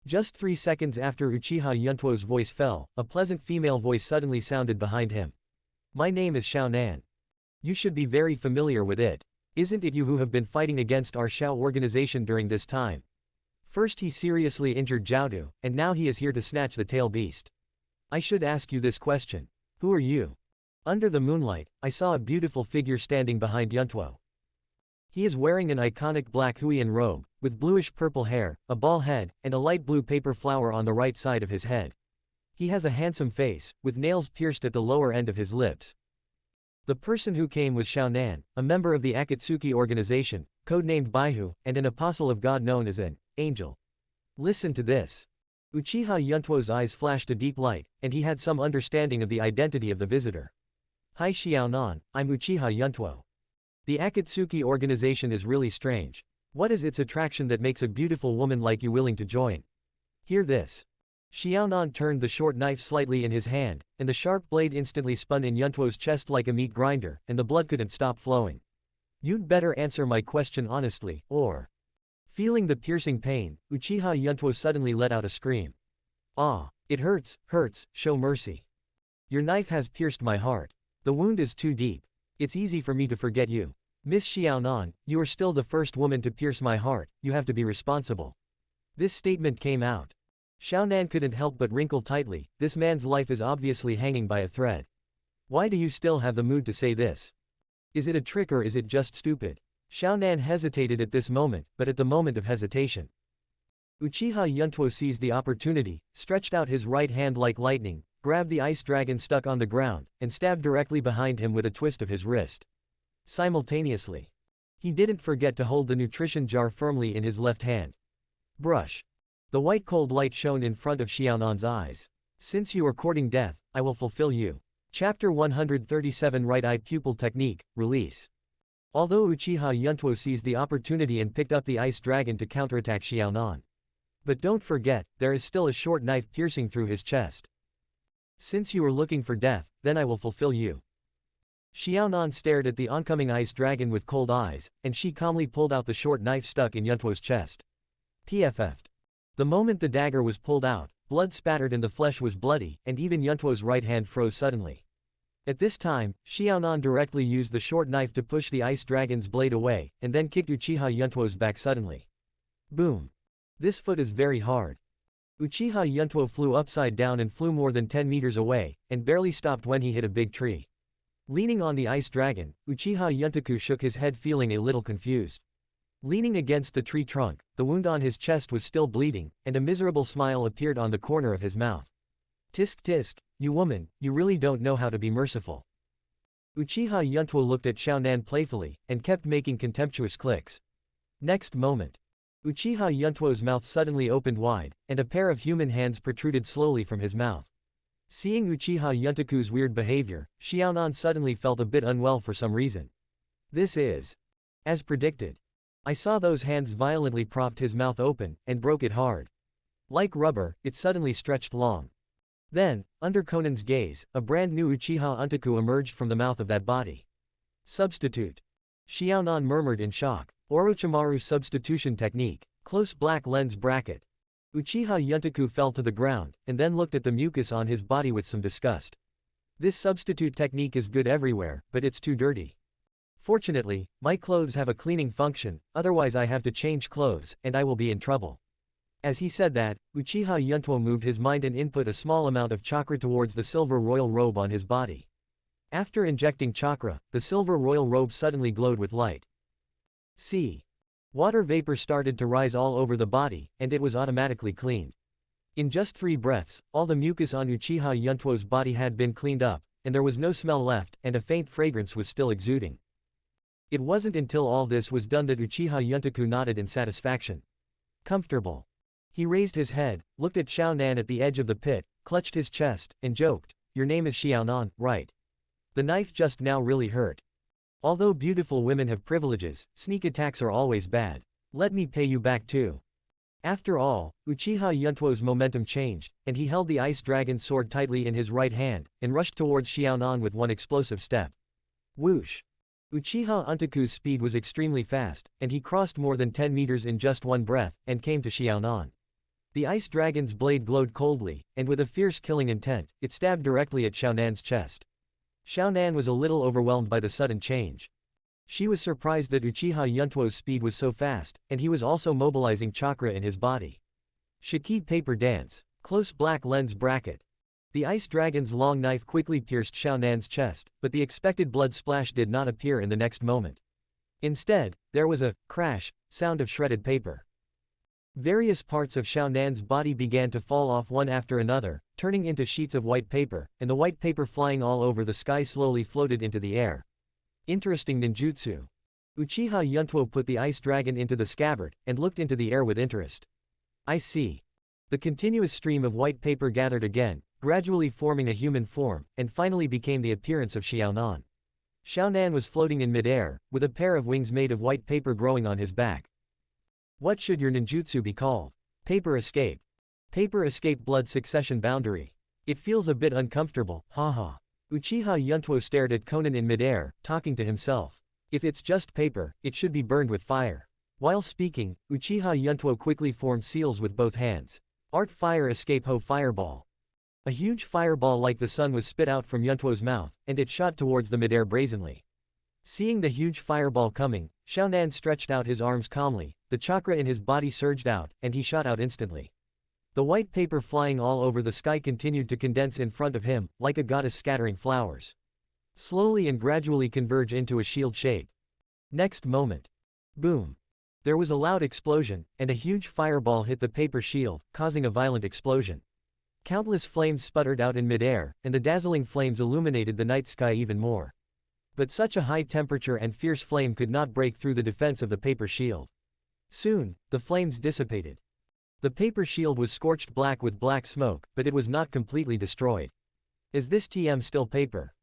Speaker 2: Just 3 seconds after Uchiha Yuntuo's voice fell, a pleasant female voice suddenly sounded behind him. My name is Xiaonan. You should be very familiar with it. Isn't it you who have been fighting against our Xiao organization during this time? First he seriously injured Jiaodu, and now he is here to snatch the tail beast. I should ask you this question. Who are you? Under the moonlight, I saw a beautiful figure standing behind Yuntuo. He is wearing an iconic black Huiyan robe, with bluish-purple hair, a ball head, and a light blue paper flower on the right side of his head. He has a handsome face, with nails pierced at the lower end of his lips. The person who came was Xiaonan, a member of the Akatsuki organization, codenamed Baihu, and an apostle of God known as an angel. Listen to this. Uchiha Yuntuo's eyes flashed a deep light, and he had some understanding of the identity of the visitor. Hi Xiaonan, I'm Uchiha Yuntuo. The Akatsuki organization is really strange. What is its attraction that makes a beautiful woman like you willing to join? Hear this. Xiaonan turned the short knife slightly in his hand, and the sharp blade instantly spun in Yuntuo's chest like a meat grinder, and the blood couldn't stop flowing. You'd better answer my question honestly, or... Feeling the piercing pain, Uchiha Yuntuo suddenly let out a scream. Ah, it hurts, show mercy. Your knife has pierced my heart. The wound is too deep. It's easy for me to forget you. Miss Xiaonan, you are still the first woman to pierce my heart, you have to be responsible. This statement came out. Xiaonan couldn't help but wrinkle tightly, this man's life is obviously hanging by a thread. Why do you still have the mood to say this? Is it a trick or is it just stupid? Xiaonan hesitated at this moment, but at the moment of hesitation, Uchiha Yuntuo seized the opportunity, stretched out his right hand like lightning, grabbed the ice dragon stuck on the ground, and stabbed directly behind him with a twist of his wrist. Simultaneously, he didn't forget to hold the nutrition jar firmly in his left hand. Brush. The white cold light shone in front of Xiaonan's eyes. Since you are courting death, I will fulfill you. Chapter 137 Right Eye Pupil Technique, Release. Although Uchiha Yuntuo seized the opportunity and picked up the ice dragon to counterattack Xiaonan. But don't forget, there is still a short knife piercing through his chest. Since you are looking for death, then I will fulfill you. Xiaonan stared at the oncoming ice dragon with cold eyes, and she calmly pulled out the short knife stuck in Yuntuo's chest. PFF'd. The moment the dagger was pulled out, blood spattered and the flesh was bloody, and even Yuntuo's right hand froze suddenly. At this time, Xiaonan directly used the short knife to push the ice dragon's blade away, and then kicked Uchiha Yuntuo's back suddenly. Boom. This foot is very hard. Uchiha Yuntuo flew upside down and flew more than 10 meters away, and barely stopped when he hit a big tree. Leaning on the ice dragon, Uchiha Yuntoku shook his head feeling a little confused. Leaning against the tree trunk, the wound on his chest was still bleeding, and a miserable smile appeared on the corner of his mouth. Tisk tisk, you woman, you really don't know how to be merciful. Uchiha Yuntuo looked at Xiaonan playfully, and kept making contemptuous clicks. Next moment, Uchiha Yuntuo's mouth suddenly opened wide, and a pair of human hands protruded slowly from his mouth. Seeing Uchiha Yuntoku's weird behavior, Xiaonan suddenly felt a bit unwell for some reason. This is... as predicted. I saw those hands violently propped his mouth open, and broke it hard. Like rubber, it suddenly stretched long. Then, under Conan's gaze, a brand new Uchiha Yuntoku emerged from the mouth of that body. Substitute. Xiaonan murmured in shock. Orochimaru substitution technique. Close black lens bracket. Uchiha Yuntoku fell to the ground, and then looked at the mucus on his body with some disgust. This substitute technique is good everywhere, but it's too dirty. Fortunately, my clothes have a cleaning function, otherwise I have to change clothes, and I will be in trouble. As he said that, Uchiha Yuntuo moved his mind and input a small amount of chakra towards the silver royal robe on his body. After injecting chakra, the silver royal robe suddenly glowed with light. See. Water vapor started to rise all over the body, and it was automatically cleaned. In just 3 breaths, all the mucus on Uchiha Yuntuo's body had been cleaned up, and there was no smell left, and a faint fragrance was still exuding. It wasn't until all this was done that Uchiha Yuntuo nodded in satisfaction. Comfortable. He raised his head, looked at Xiaonan at the edge of the pit, clutched his chest, and joked, "Your name is Xiaonan, right? The knife just now really hurt. Although beautiful women have privileges, sneak attacks are always bad. Let me pay you back too." After all, Uchiha Yuntuo's momentum changed, and he held the ice dragon sword tightly in his right hand, and rushed towards Xiaonan with one explosive step. Whoosh! Uchiha Yuntuo's speed was extremely fast, and he crossed more than 10 meters in just one breath, and came to Xiaonan. The ice dragon's blade glowed coldly, and with a fierce killing intent, it stabbed directly at Xiaonan's chest. Xiaonan was a little overwhelmed by the sudden change. She was surprised that Uchiha Yuntuo's speed was so fast, and he was also mobilizing chakra in his body. Shiki paper dance. Close black lens bracket. The ice dragon's long knife quickly pierced Xiaonan's chest, but the expected blood splash did not appear in the next moment. Instead, there was a crash sound of shredded paper. Various parts of Xiaonan's body began to fall off one after another, turning into sheets of white paper, and the white paper flying all over the sky slowly floated into the air. Interesting ninjutsu. Uchiha Yuntuo put the ice dragon into the scabbard, and looked into the air with interest. I see. The continuous stream of white paper gathered again, gradually forming a human form, and finally became the appearance of Xiaonan. Xiaonan was floating in midair, with a pair of wings made of white paper growing on his back. What should your ninjutsu be called? Paper escape. Paper escape blood succession boundary. It feels a bit uncomfortable, haha. Uchiha Yuntuo stared at Konan in midair, talking to himself. If it's just paper, it should be burned with fire. While speaking, Uchiha Yuntuo quickly formed seals with both hands. Art fire escape ho fireball. A huge fireball like the sun was spit out from Yuntuo's mouth, and it shot towards the midair brazenly. Seeing the huge fireball coming, Xiaonan stretched out his arms calmly, the chakra in his body surged out, and he shot out instantly. The white paper flying all over the sky continued to condense in front of him, like a goddess scattering flowers. Slowly and gradually converge into a shield shape. Next moment. Boom. There was a loud explosion, and a huge fireball hit the paper shield, causing a violent explosion. Countless flames sputtered out in midair, and the dazzling flames illuminated the night sky even more. But such a high temperature and fierce flame could not break through the defense of the paper shield. Soon, the flames dissipated. The paper shield was scorched black with black smoke, but it was not completely destroyed. Is this TM still paper?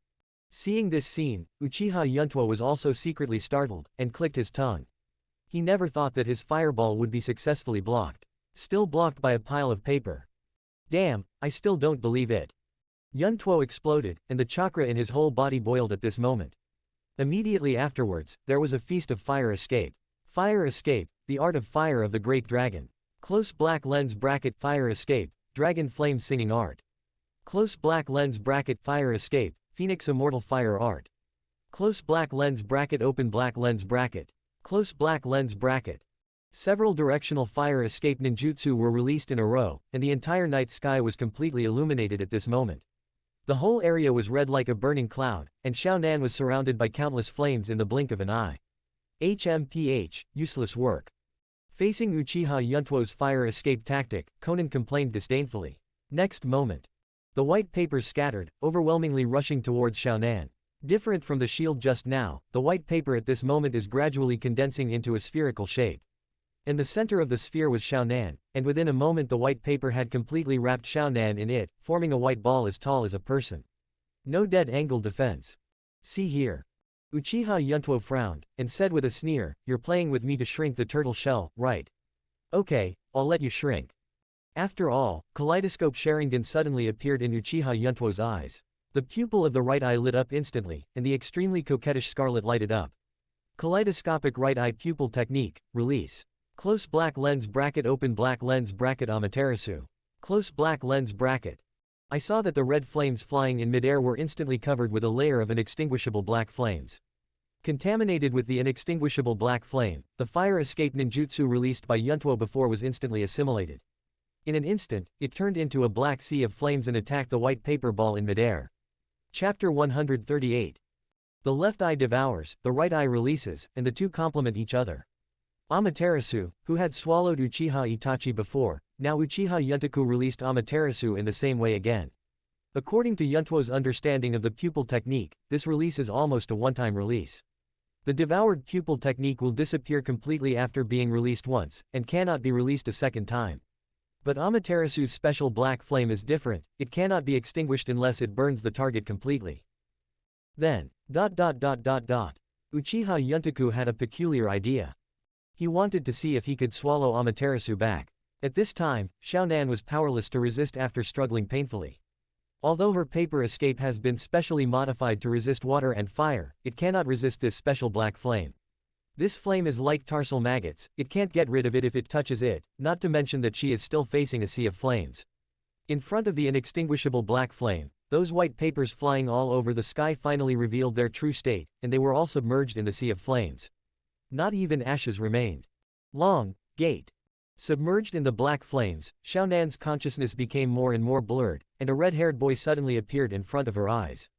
Speaker 2: Seeing this scene, Uchiha Yuntuo was also secretly startled, and clicked his tongue. He never thought that his fireball would be successfully blocked. Still blocked by a pile of paper. Damn, I still don't believe it. Yuntuo exploded, and the chakra in his whole body boiled at this moment. Immediately afterwards, there was a feast of fire escape. Fire escape, the art of fire of the great dragon. Close black lens bracket fire escape, dragon flame singing art. Close black lens bracket fire escape, phoenix immortal fire art. Close black lens bracket open black lens bracket. Close black lens bracket. Several directional fire escape ninjutsu were released in a row, and the entire night sky was completely illuminated at this moment. The whole area was red like a burning cloud, and Xiaonan was surrounded by countless flames in the blink of an eye. HMPH, useless work. Facing Uchiha Yuntuo's fire escape tactic, Konan complained disdainfully. Next moment. The white papers scattered, overwhelmingly rushing towards Xiaonan. Different from the shield just now, the white paper at this moment is gradually condensing into a spherical shape. In the center of the sphere was Xiaonan, and within a moment the white paper had completely wrapped Xiaonan in it, forming a white ball as tall as a person. No dead angle defense. See here. Uchiha Yuntuo frowned, and said with a sneer, "You're playing with me to shrink the turtle shell, right? Okay, I'll let you shrink." After all, kaleidoscope Sharingan suddenly appeared in Uchiha Yuntuo's eyes. The pupil of the right eye lit up instantly, and the extremely coquettish scarlet lighted up. Kaleidoscopic right eye pupil technique, release. Close black lens bracket open black lens bracket Amaterasu. Close black lens bracket. I saw that the red flames flying in midair were instantly covered with a layer of inextinguishable black flames. Contaminated with the inextinguishable black flame, the fire escape ninjutsu released by Yuntuo before was instantly assimilated. In an instant, it turned into a black sea of flames and attacked the white paper ball in midair. Chapter 138. The left eye devours, the right eye releases, and the two complement each other. Amaterasu, who had swallowed Uchiha Itachi before, now Uchiha Yuntuo released Amaterasu in the same way again. According to Yuntuo's understanding of the pupil technique, this release is almost a one-time release. The devoured pupil technique will disappear completely after being released once, and cannot be released a second time. But Amaterasu's special black flame is different, it cannot be extinguished unless it burns the target completely. Then, Uchiha Yuntuo had a peculiar idea. He wanted to see if he could swallow Amaterasu back. At this time, Xiaonan was powerless to resist after struggling painfully. Although her paper escape has been specially modified to resist water and fire, it cannot resist this special black flame. This flame is like tarsal maggots, it can't get rid of it if it touches it, not to mention that she is still facing a sea of flames. In front of the inextinguishable black flame, those white papers flying all over the sky finally revealed their true state, and they were all submerged in the sea of flames. Not even ashes remained. Long Gate. Submerged in the black flames, Xiaonan's consciousness became more and more blurred, and a red-haired boy suddenly appeared in front of her eyes.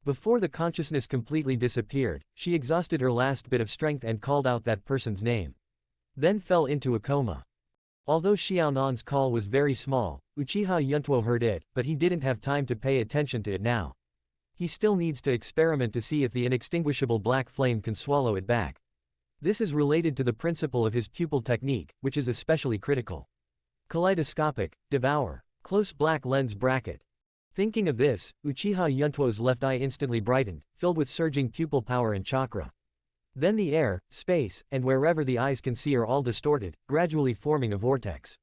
Speaker 2: Before the consciousness completely disappeared, she exhausted her last bit of strength and called out that person's name. Then fell into a coma. Although Xiaonan's call was very small, Uchiha Yuntuo heard it, but he didn't have time to pay attention to it now. He still needs to experiment to see if the inextinguishable black flame can swallow it back. This is related to the principle of his pupil technique, which is especially critical. Kaleidoscopic, devour, close black lens bracket. Thinking of this, Uchiha Yuntuo's left eye instantly brightened, filled with surging pupil power and chakra. Then the air, space, and wherever the eyes can see are all distorted, gradually forming a vortex.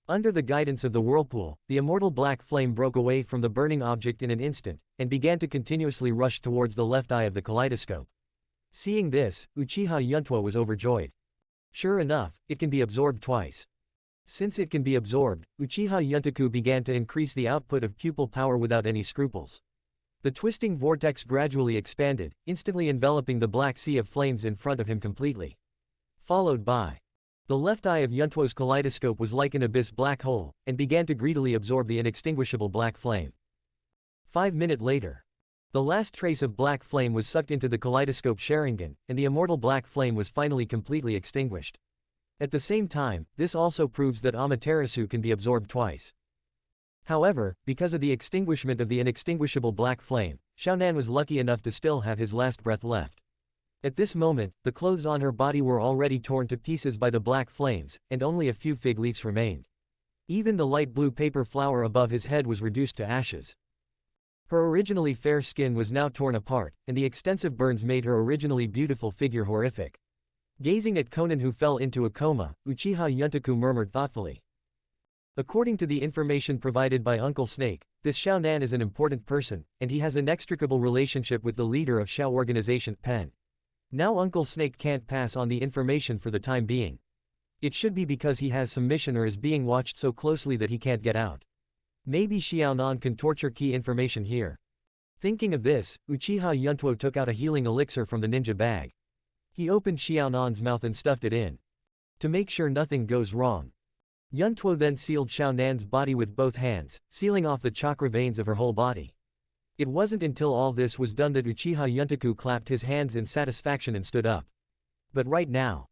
Speaker 2: Under the guidance of the whirlpool, the immortal black flame broke away from the burning object in an instant, and began to continuously rush towards the left eye of the kaleidoscope. Seeing this, Uchiha Yuntuo was overjoyed. Sure enough, it can be absorbed twice. Since it can be absorbed, Uchiha Yuntuo began to increase the output of pupil power without any scruples. The twisting vortex gradually expanded, instantly enveloping the black sea of flames in front of him completely. Followed by. The left eye of Yuntuo's kaleidoscope was like an abyss black hole, and began to greedily absorb the inextinguishable black flame. 5 minutes later. The last trace of black flame was sucked into the kaleidoscope Sharingan, and the immortal black flame was finally completely extinguished. At the same time, this also proves that Amaterasu can be absorbed twice. However, because of the extinguishment of the inextinguishable black flame, Xiaonan was lucky enough to still have his last breath left. At this moment, the clothes on her body were already torn to pieces by the black flames, and only a few fig leaves remained. Even the light blue paper flower above his head was reduced to ashes. Her originally fair skin was now torn apart, and the extensive burns made her originally beautiful figure horrific. Gazing at Conan, who fell into a coma, Uchiha Yuntuo murmured thoughtfully. According to the information provided by Uncle Snake, this Xiaonan is an important person, and he has an inextricable relationship with the leader of Xiao organization, Pen. Now Uncle Snake can't pass on the information for the time being. It should be because he has some mission or is being watched so closely that he can't get out. Maybe Xiaonan can torture key information here. Thinking of this, Uchiha Yuntuo took out a healing elixir from the ninja bag. He opened Xiaonan's mouth and stuffed it in. To make sure nothing goes wrong. Yuntuo then sealed Xiaonan's body with both hands, sealing off the chakra veins of her whole body. It wasn't until all this was done that Uchiha Yuntuo clapped his hands in satisfaction and stood up. But right now.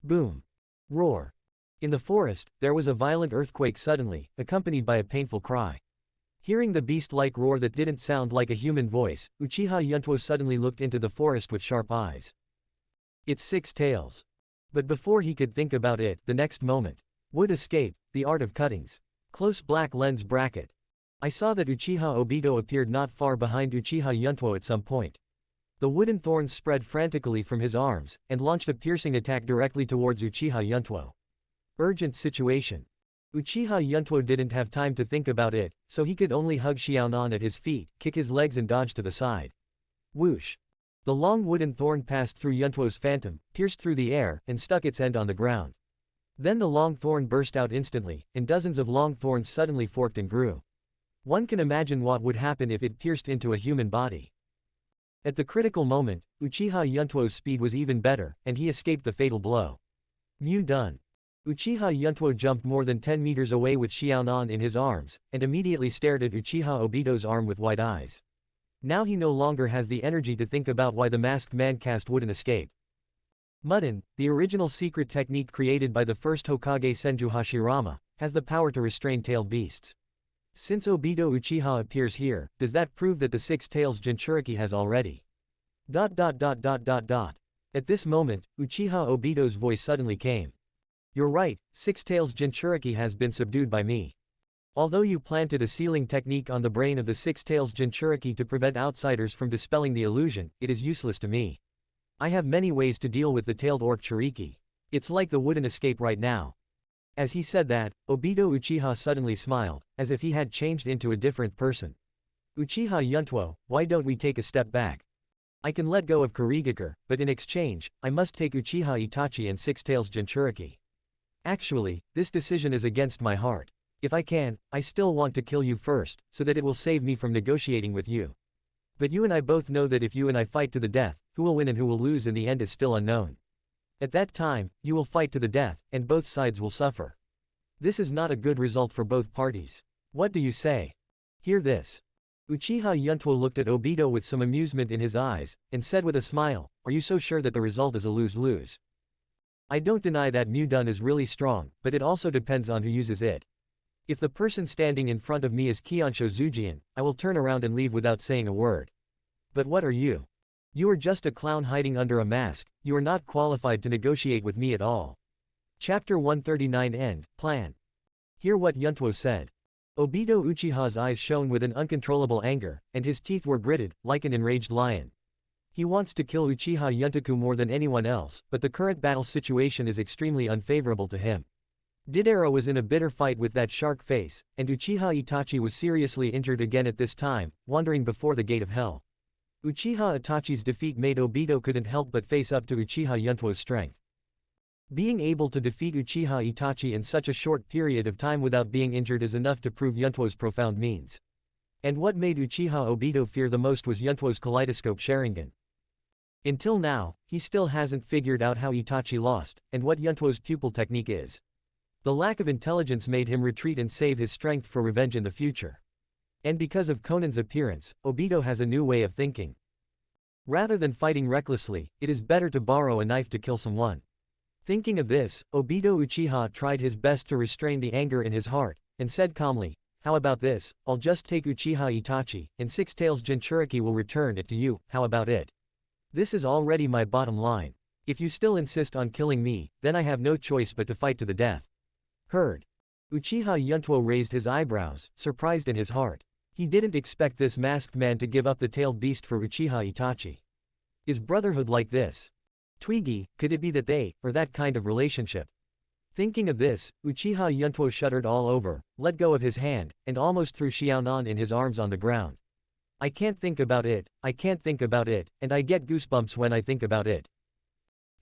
Speaker 2: Boom. Roar. In the forest, there was a violent earthquake suddenly, accompanied by a painful cry. Hearing the beast-like roar that didn't sound like a human voice, Uchiha Yuntuo suddenly looked into the forest with sharp eyes. It's 6 tails. But before he could think about it, the next moment. Wood escape, the art of cuttings. Close black lens bracket. I saw that Uchiha Obito appeared not far behind Uchiha Yuntuo at some point. The wooden thorns spread frantically from his arms, and launched a piercing attack directly towards Uchiha Yuntuo. Urgent situation. Uchiha Yuntuo didn't have time to think about it, so he could only hug Xiaonan at his feet, kick his legs and dodge to the side. Whoosh. The long wooden thorn passed through Yuntuo's phantom, pierced through the air, and stuck its end on the ground. Then the long thorn burst out instantly, and dozens of long thorns suddenly forked and grew. One can imagine what would happen if it pierced into a human body. At the critical moment, Uchiha Yuntuo's speed was even better, and he escaped the fatal blow. Mew done. Uchiha Yuntuo jumped more than 10 meters away with Xiaonan in his arms, and immediately stared at Uchiha Obito's arm with wide eyes. Now he no longer has the energy to think about why the masked man cast wouldn't escape. Mudden, the original secret technique created by the first Hokage Senju Hashirama, has the power to restrain tailed beasts. Since Obito Uchiha appears here, does that prove that the Six Tails Jinchuriki has already? At this moment, Uchiha Obito's voice suddenly came. You're right, Six Tails Jinchuriki has been subdued by me. Although you planted a sealing technique on the brain of the Six Tails Jinchuriki to prevent outsiders from dispelling the illusion, it is useless to me. I have many ways to deal with the tailed orc Chiriki. It's like the wooden escape right now. As he said that, Obito Uchiha suddenly smiled, as if he had changed into a different person. Uchiha Yuntuo, why don't we take a step back? I can let go of Kurigakure, but in exchange, I must take Uchiha Itachi and Six Tails Jinchuriki. Actually, this decision is against my heart. If I can, I still want to kill you first, so that it will save me from negotiating with you. But you and I both know that if you and I fight to the death, who will win and who will lose in the end is still unknown. At that time, you will fight to the death, and both sides will suffer. This is not a good result for both parties. What do you say? Hear this. Uchiha Yuntuo looked at Obito with some amusement in his eyes, and said with a smile, are you so sure that the result is a lose-lose? I don't deny that Mudun is really strong, but it also depends on who uses it. If the person standing in front of me is Kyansho Zujian, I will turn around and leave without saying a word. But what are you? You are just a clown hiding under a mask, you are not qualified to negotiate with me at all. Chapter 139 End, Plan. Hear what Yuntuo said. Obito Uchiha's eyes shone with an uncontrollable anger, and his teeth were gritted, like an enraged lion. He wants to kill Uchiha Yuntoku more than anyone else, but the current battle situation is extremely unfavorable to him. Didero was in a bitter fight with that shark face, and Uchiha Itachi was seriously injured again at this time, wandering before the gate of hell. Uchiha Itachi's defeat made Obito couldn't help but face up to Uchiha Yuntuo's strength. Being able to defeat Uchiha Itachi in such a short period of time without being injured is enough to prove Yuntuo's profound means. And what made Uchiha Obito fear the most was Yuntuo's kaleidoscope Sharingan. Until now, he still hasn't figured out how Itachi lost, and what Yuntuo's pupil technique is. The lack of intelligence made him retreat and save his strength for revenge in the future. And because of Conan's appearance, Obito has a new way of thinking. Rather than fighting recklessly, it is better to borrow a knife to kill someone. Thinking of this, Obito Uchiha tried his best to restrain the anger in his heart, and said calmly, how about this, I'll just take Uchiha Itachi, and Six Tails Jinchuriki will return it to you, how about it? This is already my bottom line. If you still insist on killing me, then I have no choice but to fight to the death. Heard. Uchiha Yuntuo raised his eyebrows, surprised in his heart. He didn't expect this masked man to give up the tailed beast for Uchiha Itachi. Is brotherhood like this? Twiggy, could it be that they, or that kind of relationship? Thinking of this, Uchiha Yuntuo shuddered all over, let go of his hand, and almost threw Xiaonan in his arms on the ground. I can't think about it, and I get goosebumps when I think about it.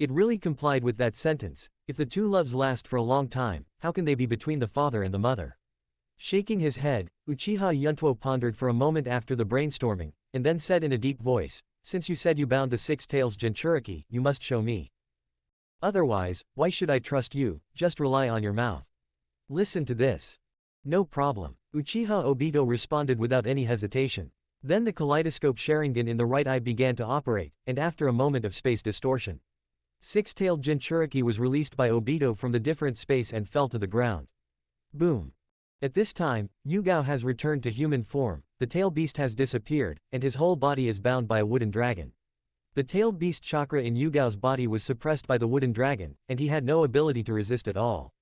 Speaker 2: It really complied with that sentence. If the two loves last for a long time, how can they be between the father and the mother? Shaking his head, Uchiha Yuntuo pondered for a moment after the brainstorming, and then said in a deep voice, since you said you bound the Six Tails Jinchuriki, you must show me. Otherwise, why should I trust you? Just rely on your mouth. Listen to this. No problem. Uchiha Obito responded without any hesitation. Then the kaleidoscope Sharingan in the right eye began to operate, and after a moment of space distortion, Six-tailed Jinchuriki was released by Obito from the different space and fell to the ground. Boom. At this time, Yugao has returned to human form, the tail beast has disappeared, and his whole body is bound by a wooden dragon. The tailed beast chakra in Yugao's body was suppressed by the wooden dragon, and he had no ability to resist at all.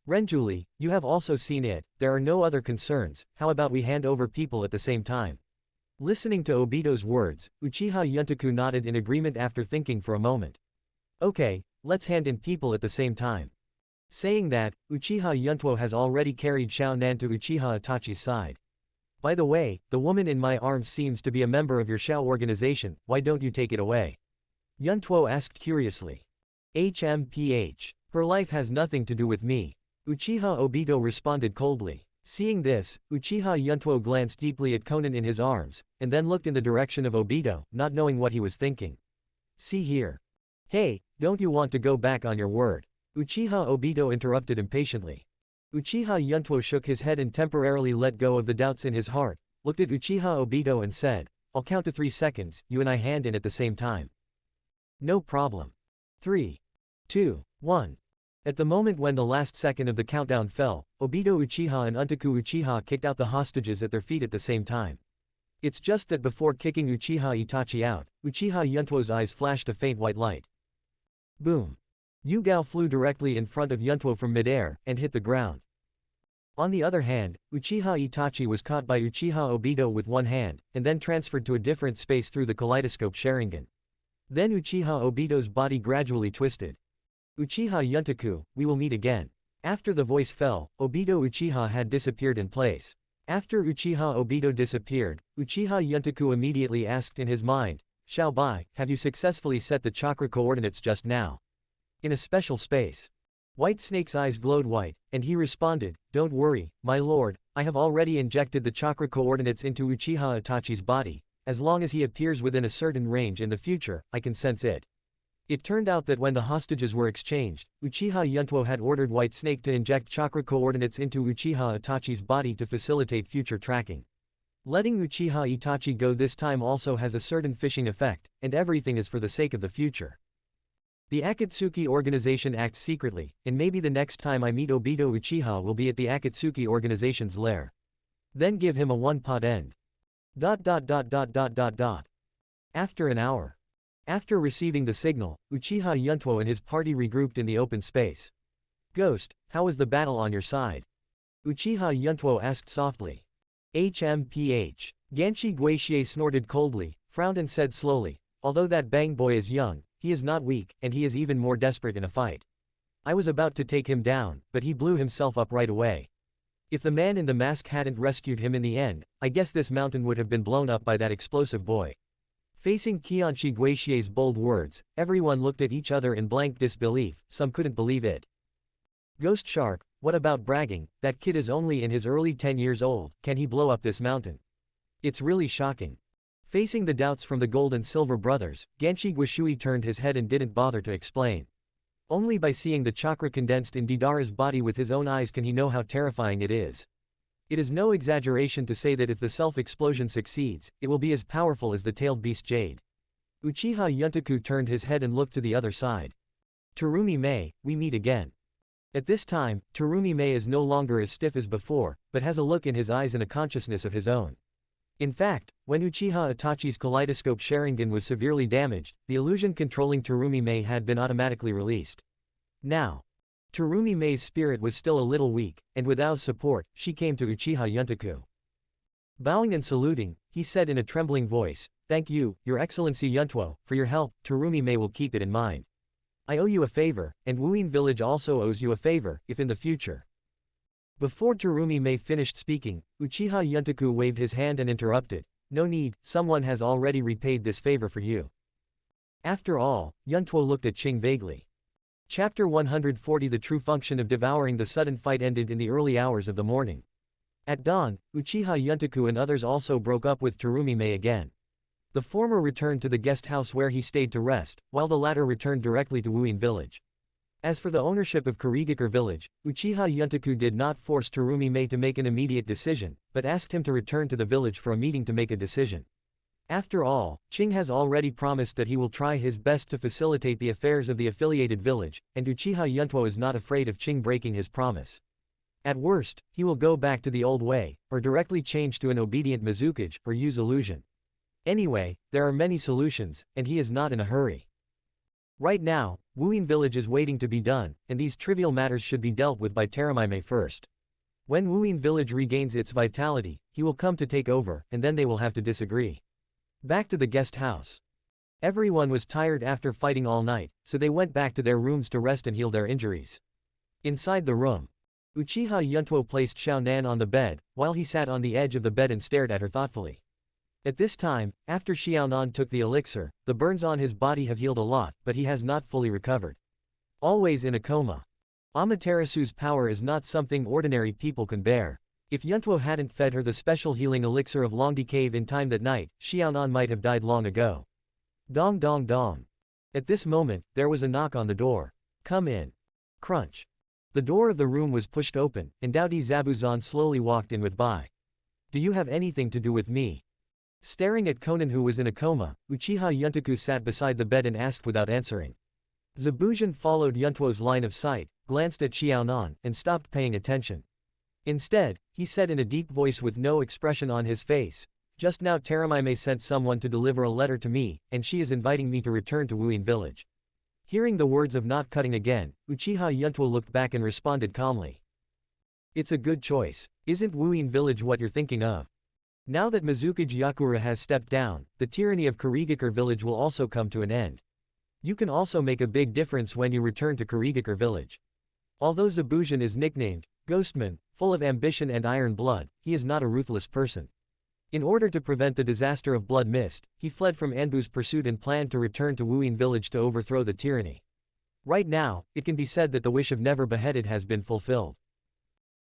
Speaker 2: Renjuli, you have also seen it, there are no other concerns, how about we hand over people at the same time? Listening to Obito's words, Uchiha Yuntoku nodded in agreement after thinking for a moment. Okay, let's hand in people at the same time. Saying that, Uchiha Yuntuo has already carried Xiaonan to Uchiha Itachi's side. By the way, the woman in my arms seems to be a member of your Xiao organization, why don't you take it away? Yuntuo asked curiously. HMPH. Her life has nothing to do with me. Uchiha Obito responded coldly. Seeing this, Uchiha Yuntuo glanced deeply at Konan in his arms, and then looked in the direction of Obito, not knowing what he was thinking. See here. Hey, don't you want to go back on your word? Uchiha Obito interrupted impatiently. Uchiha Yuntuo shook his head and temporarily let go of the doubts in his heart, looked at Uchiha Obito and said, I'll count to 3 seconds, you and I hand in at the same time. No problem. 3, 2, 1. At the moment when the last second of the countdown fell, Obito Uchiha and Untaku Uchiha kicked out the hostages at their feet at the same time. It's just that before kicking Uchiha Itachi out, Uchiha Yuntuo's eyes flashed a faint white light. Boom! Yugao flew directly in front of Yuntuo from midair, and hit the ground. On the other hand, Uchiha Itachi was caught by Uchiha Obito with one hand, and then transferred to a different space through the kaleidoscope Sharingan. Then Uchiha Obito's body gradually twisted. Uchiha Yuntaku, we will meet again. After the voice fell, Obito Uchiha had disappeared in place. After Uchiha Obito disappeared, Uchiha Yuntaku immediately asked in his mind, Xiaobai, have you successfully set the chakra coordinates just now? In a special space. White Snake's eyes glowed white, and he responded, don't worry, my lord, I have already injected the chakra coordinates into Uchiha Itachi's body. As long as he appears within a certain range in the future, I can sense it. It turned out that when the hostages were exchanged, Uchiha Yuntuo had ordered White Snake to inject chakra coordinates into Uchiha Itachi's body to facilitate future tracking. Letting Uchiha Itachi go this time also has a certain fishing effect, and everything is for the sake of the future. The Akatsuki organization acts secretly, and maybe the next time I meet Obito Uchiha will be at the Akatsuki organization's lair. Then give him a one-pot end. After an hour. After receiving the signal, Uchiha Yuntuo and his party regrouped in the open space. Ghost, how is the battle on your side? Uchiha Yuntuo asked softly. HMPH. Ganshi Guixie snorted coldly, frowned and said slowly, although that bang boy is young, he is not weak, and he is even more desperate in a fight. I was about to take him down, but he blew himself up right away. If the man in the mask hadn't rescued him in the end, I guess this mountain would have been blown up by that explosive boy. Facing Qianshi Guixie's bold words, everyone looked at each other in blank disbelief, some couldn't believe it. Ghost Shark, what about bragging, that kid is only in his early 10 years old, can he blow up this mountain? It's really shocking. Facing the doubts from the Gold and Silver brothers, Ganshi Guishui turned his head and didn't bother to explain. Only by seeing the chakra condensed in Deidara's body with his own eyes can he know how terrifying it is. It is no exaggeration to say that if the self-explosion succeeds, it will be as powerful as the tailed beast Jade. Uchiha Yuntaku turned his head and looked to the other side. Terumi Mei, we meet again. At this time, Terumi Mei is no longer as stiff as before, but has a look in his eyes and a consciousness of his own. In fact, when Uchiha Itachi's kaleidoscope Sharingan was severely damaged, the illusion controlling Terumi Mei had been automatically released. Now, Terumi Mei's spirit was still a little weak, and without support, she came to Uchiha Yuntaku. Bowing and saluting, he said in a trembling voice, thank you, Your Excellency Yuntuo, for your help. Terumi Mei will keep it in mind. I owe you a favor, and Wuyin village also owes you a favor, if in the future. Before Terumi Mei finished speaking, Uchiha Yuntaku waved his hand and interrupted, no need, someone has already repaid this favor for you. After all, Yuntuo looked at Qing vaguely. Chapter 140 The true function of devouring. The sudden fight ended in the early hours of the morning. At dawn, Uchiha Yuntaku and others also broke up with Terumi Mei again. The former returned to the guest house where he stayed to rest, while the latter returned directly to Wuyin village. As for the ownership of Kurigakure village, Uchiha Yuntaku did not force Terumi Mei to make an immediate decision, but asked him to return to the village for a meeting to make a decision. After all, Qing has already promised that he will try his best to facilitate the affairs of the affiliated village, and Uchiha Yuntuo is not afraid of Qing breaking his promise. At worst, he will go back to the old way, or directly change to an obedient Mizukage, or use illusion. Anyway, there are many solutions, and he is not in a hurry. Right now, Wuyin village is waiting to be done, and these trivial matters should be dealt with by Terumi Mei first. When Wuyin village regains its vitality, he will come to take over, and then they will have to disagree. Back to the guest house. Everyone was tired after fighting all night, so they went back to their rooms to rest and heal their injuries. Inside the room, Uchiha Yuntuo placed Xiao Nan on the bed, while he sat on the edge of the bed and stared at her thoughtfully. At this time, after Xiao Nan took the elixir, the burns on his body have healed a lot, but he has not fully recovered. Always in a coma. Amaterasu's power is not something ordinary people can bear. If Yuntuo hadn't fed her the special healing elixir of Ryūchi Cave in time that night, Xiaonan might have died long ago. Dong dong dong. At this moment, there was a knock on the door. Come in. Crunch. The door of the room was pushed open, and Dowdy Zabuzan slowly walked in with Bai. Do you have anything to do with me? Staring at Conan who was in a coma, Uchiha Yuntaku sat beside the bed and asked without answering. Zebuzhan followed Yuntuo's line of sight, glanced at Xiaonan, and stopped paying attention. Instead, he said in a deep voice with no expression on his face, "Just now Teramaime sent someone to deliver a letter to me, and she is inviting me to return to Wuyin village." Hearing the words of not cutting again, Uchiha Yuntuo looked back and responded calmly. "It's a good choice. Isn't Wuyin village what you're thinking of? Now that Mizukage Yakura has stepped down, the tyranny of Kurigakure village will also come to an end. You can also make a big difference when you return to Kurigakure village." Although Zebuzhan is nicknamed Ghostman, full of ambition and iron blood, he is not a ruthless person. In order to prevent the disaster of Blood Mist, he fled from Anbu's pursuit and planned to return to Wuyin village to overthrow the tyranny. Right now, it can be said that the wish of never beheaded has been fulfilled.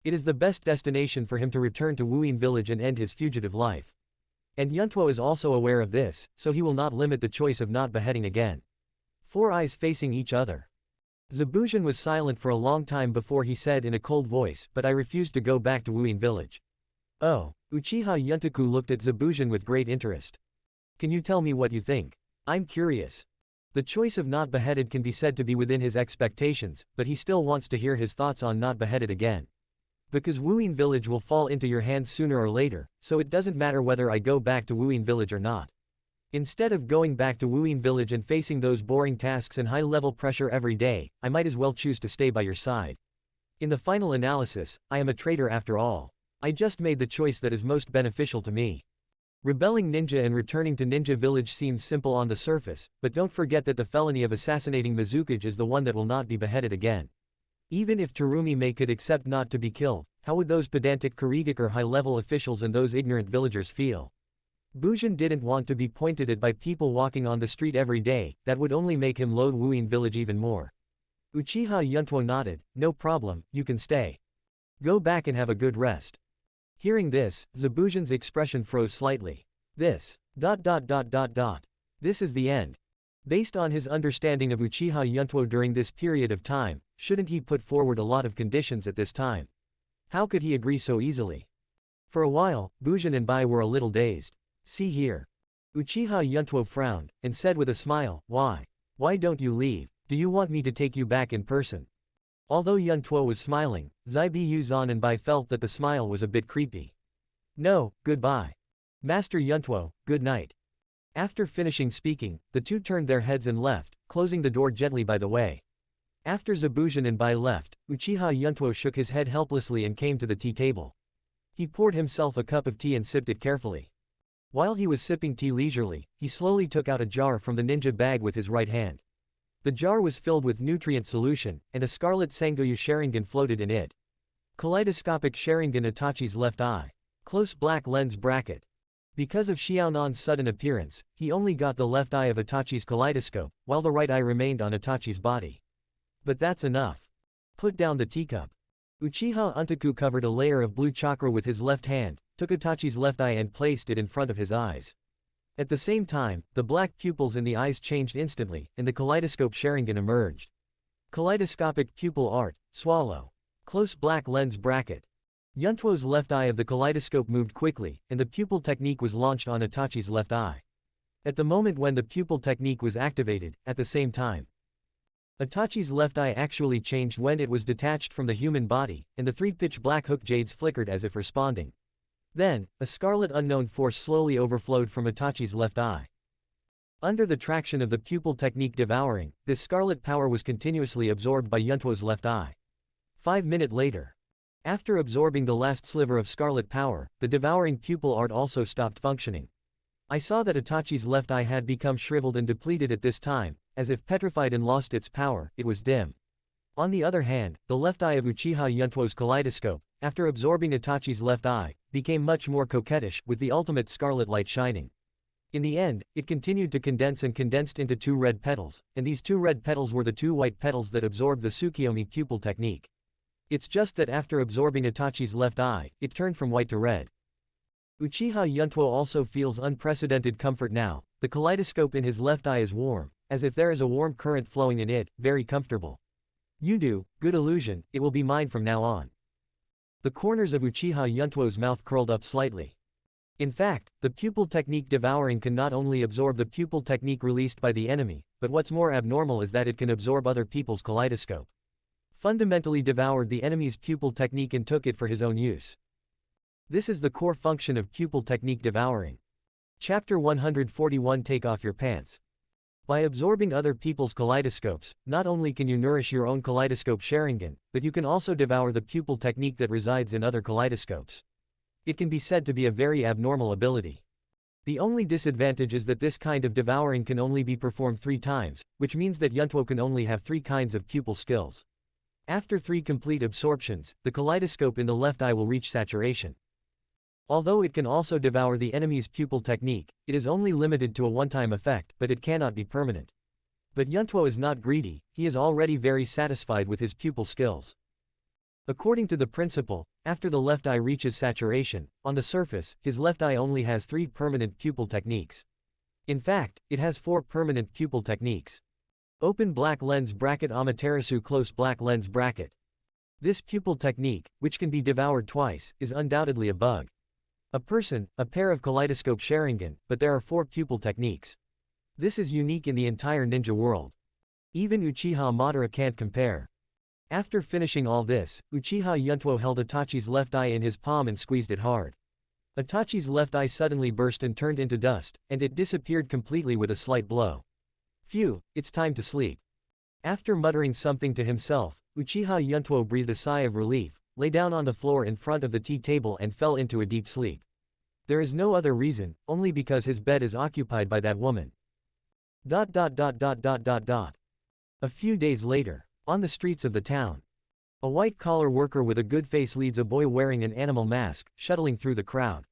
Speaker 2: It is the best destination for him to return to Wuyin village and end his fugitive life. And Yuntuo is also aware of this, so he will not limit the choice of not beheading again. Four eyes facing each other. Zebuzhan was silent for a long time before he said in a cold voice, "But I refuse to go back to Wuyin village." "Oh." Uchiha Yuntoku looked at Zebuzhan with great interest. "Can you tell me what you think? I'm curious." The choice of not beheaded can be said to be within his expectations, but he still wants to hear his thoughts on not beheaded again. "Because Wuyin village will fall into your hands sooner or later, so it doesn't matter whether I go back to Wuyin village or not. Instead of going back to Wuyin village and facing those boring tasks and high-level pressure every day, I might as well choose to stay by your side. In the final analysis, I am a traitor after all. I just made the choice that is most beneficial to me." Rebelling ninja and returning to ninja village seems simple on the surface, but don't forget that the felony of assassinating Mizukage is the one that will not be beheaded again. Even if Terumi could accept not to be killed, how would those pedantic Kurigakure high-level officials and those ignorant villagers feel? Buzhan didn't want to be pointed at by people walking on the street every day, that would only make him loathe Wuyin village even more. Uchiha Yuntuo nodded, "No problem, you can stay. Go back and have a good rest." Hearing this, Zebuzhan's expression froze slightly. This is the end. Based on his understanding of Uchiha Yuntuo during this period of time, shouldn't he put forward a lot of conditions at this time? How could he agree so easily? For a while, Buzhan and Bai were a little dazed. "See here." Uchiha Yuntuo frowned, and said with a smile, "Why? Why don't you leave? Do you want me to take you back in person?" Although Yuntuo was smiling, Zaibi Yuzan and Bai felt that the smile was a bit creepy. "No, goodbye. Master Yuntuo, good night." After finishing speaking, the two turned their heads and left, closing the door gently by the way. After Zebuzhan and Bai left, Uchiha Yuntuo shook his head helplessly and came to the tea table. He poured himself a cup of tea and sipped it carefully. While he was sipping tea leisurely, he slowly took out a jar from the ninja bag with his right hand. The jar was filled with nutrient solution, and a scarlet Sangoyu Sharingan floated in it. Kaleidoscopic Sharingan Itachi's left eye. Close black lens bracket. Because of Xiaonan's sudden appearance, he only got the left eye of Itachi's kaleidoscope, while the right eye remained on Itachi's body. But that's enough. Put down the teacup. Uchiha Yuntoku covered a layer of blue chakra with his left hand, took Itachi's left eye and placed it in front of his eyes. At the same time, the black pupils in the eyes changed instantly, and the kaleidoscope Sharingan emerged. Kaleidoscopic pupil art, swallow. Close black lens bracket. Yuntuo's left eye of the kaleidoscope moved quickly, and the pupil technique was launched on Itachi's left eye. At the moment when the pupil technique was activated, at the same time, Itachi's left eye actually changed when it was detached from the human body, and the three pitch black hook jades flickered as if responding. Then, a scarlet unknown force slowly overflowed from Itachi's left eye. Under the traction of the pupil technique devouring, this scarlet power was continuously absorbed by Yuntuo's left eye. 5 minutes later. After absorbing the last sliver of scarlet power, the devouring pupil art also stopped functioning. I saw that Itachi's left eye had become shriveled and depleted at this time, as if petrified and lost its power, it was dim. On the other hand, the left eye of Uchiha Yuntuo's kaleidoscope, after absorbing Itachi's left eye, became much more coquettish, with the ultimate scarlet light shining. In the end, it continued to condense and condensed into 2 red petals, and these 2 red petals were the 2 white petals that absorbed the Tsukiyomi pupil technique. It's just that after absorbing Itachi's left eye, it turned from white to red. Uchiha Yuntuo also feels unprecedented comfort now. The kaleidoscope in his left eye is warm, as if there is a warm current flowing in it, very comfortable. You do, good illusion, it will be mine from now on. The corners of Uchiha Yuntuo's mouth curled up slightly. In fact, the pupil technique devouring can not only absorb the pupil technique released by the enemy, but what's more abnormal is that it can absorb other people's kaleidoscope. Fundamentally devoured the enemy's pupil technique and took it for his own use. This is the core function of pupil technique devouring. Chapter 141 Take off your pants. By absorbing other people's kaleidoscopes, not only can you nourish your own kaleidoscope Sharingan, but you can also devour the pupil technique that resides in other kaleidoscopes. It can be said to be a very abnormal ability. The only disadvantage is that this kind of devouring can only be performed 3 times, which means that Yuntuo can only have 3 kinds of pupil skills. After 3 complete absorptions, the kaleidoscope in the left eye will reach saturation. Although it can also devour the enemy's pupil technique, it is only limited to a one-time effect, but it cannot be permanent. But Yuntuo is not greedy, he is already very satisfied with his pupil skills. According to the principle, after the left eye reaches saturation, on the surface, his left eye only has 3 permanent pupil techniques. In fact, it has 4 permanent pupil techniques. Open black lens bracket Amaterasu close black lens bracket. This pupil technique, which can be devoured twice, is undoubtedly a bug. A person, a pair of kaleidoscope Sharingan, but there are 4 pupil techniques. This is unique in the entire ninja world. Even Uchiha Madara can't compare. After finishing all this, Uchiha Yuntuo held Itachi's left eye in his palm and squeezed it hard. Itachi's left eye suddenly burst and turned into dust, and it disappeared completely with a slight blow. Phew, it's time to sleep. After muttering something to himself, Uchiha Yuntuo breathed a sigh of relief, lay down on the floor in front of the tea table and fell into a deep sleep. There is no other reason, only because his bed is occupied by that woman. A few days later, on the streets of the town, a white-collar worker with a good face leads a boy wearing an animal mask, shuttling through the crowd.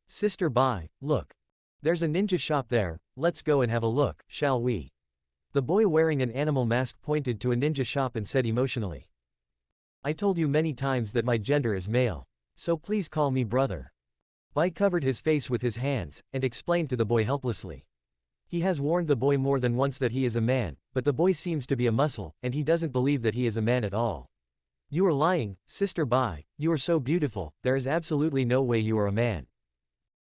Speaker 2: Sister Bai, look. There's a ninja shop there, let's go and have a look, shall we? The boy wearing an animal mask pointed to a ninja shop and said emotionally. I told you many times that my gender is male. So please call me brother. Bai covered his face with his hands, and explained to the boy helplessly. He has warned the boy more than once that he is a man, but the boy seems to be a muscle, and he doesn't believe that he is a man at all. You are lying, Sister Bai, you are so beautiful, there is absolutely no way you are a man.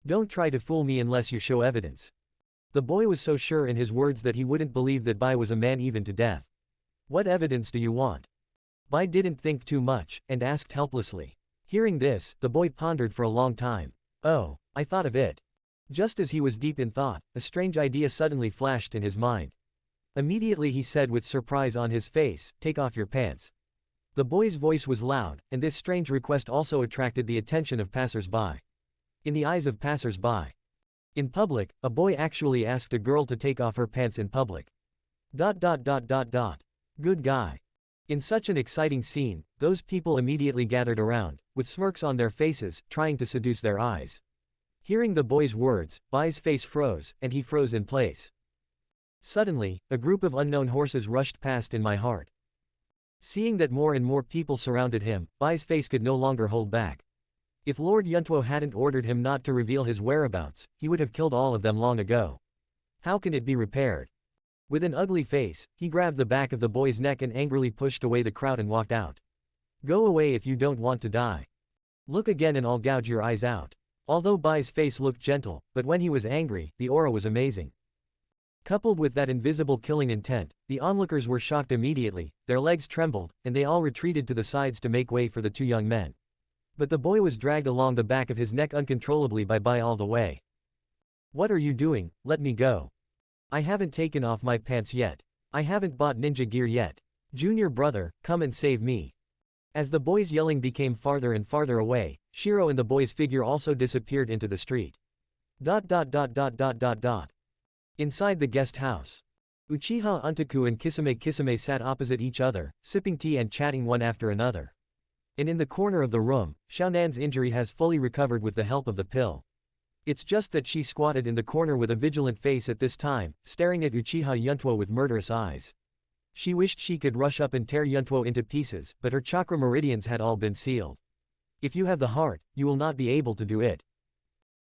Speaker 2: Don't try to fool me unless you show evidence. The boy was so sure in his words that he wouldn't believe that Bai was a man even to death. What evidence do you want? Bai didn't think too much, and asked helplessly. Hearing this, the boy pondered for a long time. Oh, I thought of it. Just as he was deep in thought, a strange idea suddenly flashed in his mind. Immediately he said with surprise on his face, take off your pants. The boy's voice was loud, and this strange request also attracted the attention of passers-by. In the eyes of passers-by. In public, a boy actually asked a girl to take off her pants in public. Good guy. In such an exciting scene, those people immediately gathered around, with smirks on their faces, trying to seduce their eyes. Hearing the boy's words, Bai's face froze, and he froze in place. Suddenly, a group of unknown horses rushed past in my heart. Seeing that more and more people surrounded him, Bai's face could no longer hold back. If Lord Yuntuo hadn't ordered him not to reveal his whereabouts, he would have killed all of them long ago. How can it be repaired? With an ugly face, he grabbed the back of the boy's neck and angrily pushed away the crowd and walked out. Go away if you don't want to die. Look again and I'll gouge your eyes out. Although Bai's face looked gentle, but when he was angry, the aura was amazing. Coupled with that invisible killing intent, the onlookers were shocked immediately, their legs trembled, and they all retreated to the sides to make way for the 2 young men. But the boy was dragged along the back of his neck uncontrollably by Bai all the way. What are you doing? Let me go. I haven't taken off my pants yet. I haven't bought ninja gear yet. Junior brother, come and save me. As the boy's yelling became farther and farther away, Shiro and the boy's figure also disappeared into the street. Inside the guest house. Uchiha Yuntuo and Kisame sat opposite each other, sipping tea and chatting one after another. And in the corner of the room, Xiaonan's injury has fully recovered with the help of the pill. It's just that she squatted in the corner with a vigilant face at this time, staring at Uchiha Yuntuo with murderous eyes. She wished she could rush up and tear Yuntuo into pieces, but her chakra meridians had all been sealed. If you have the heart, you will not be able to do it.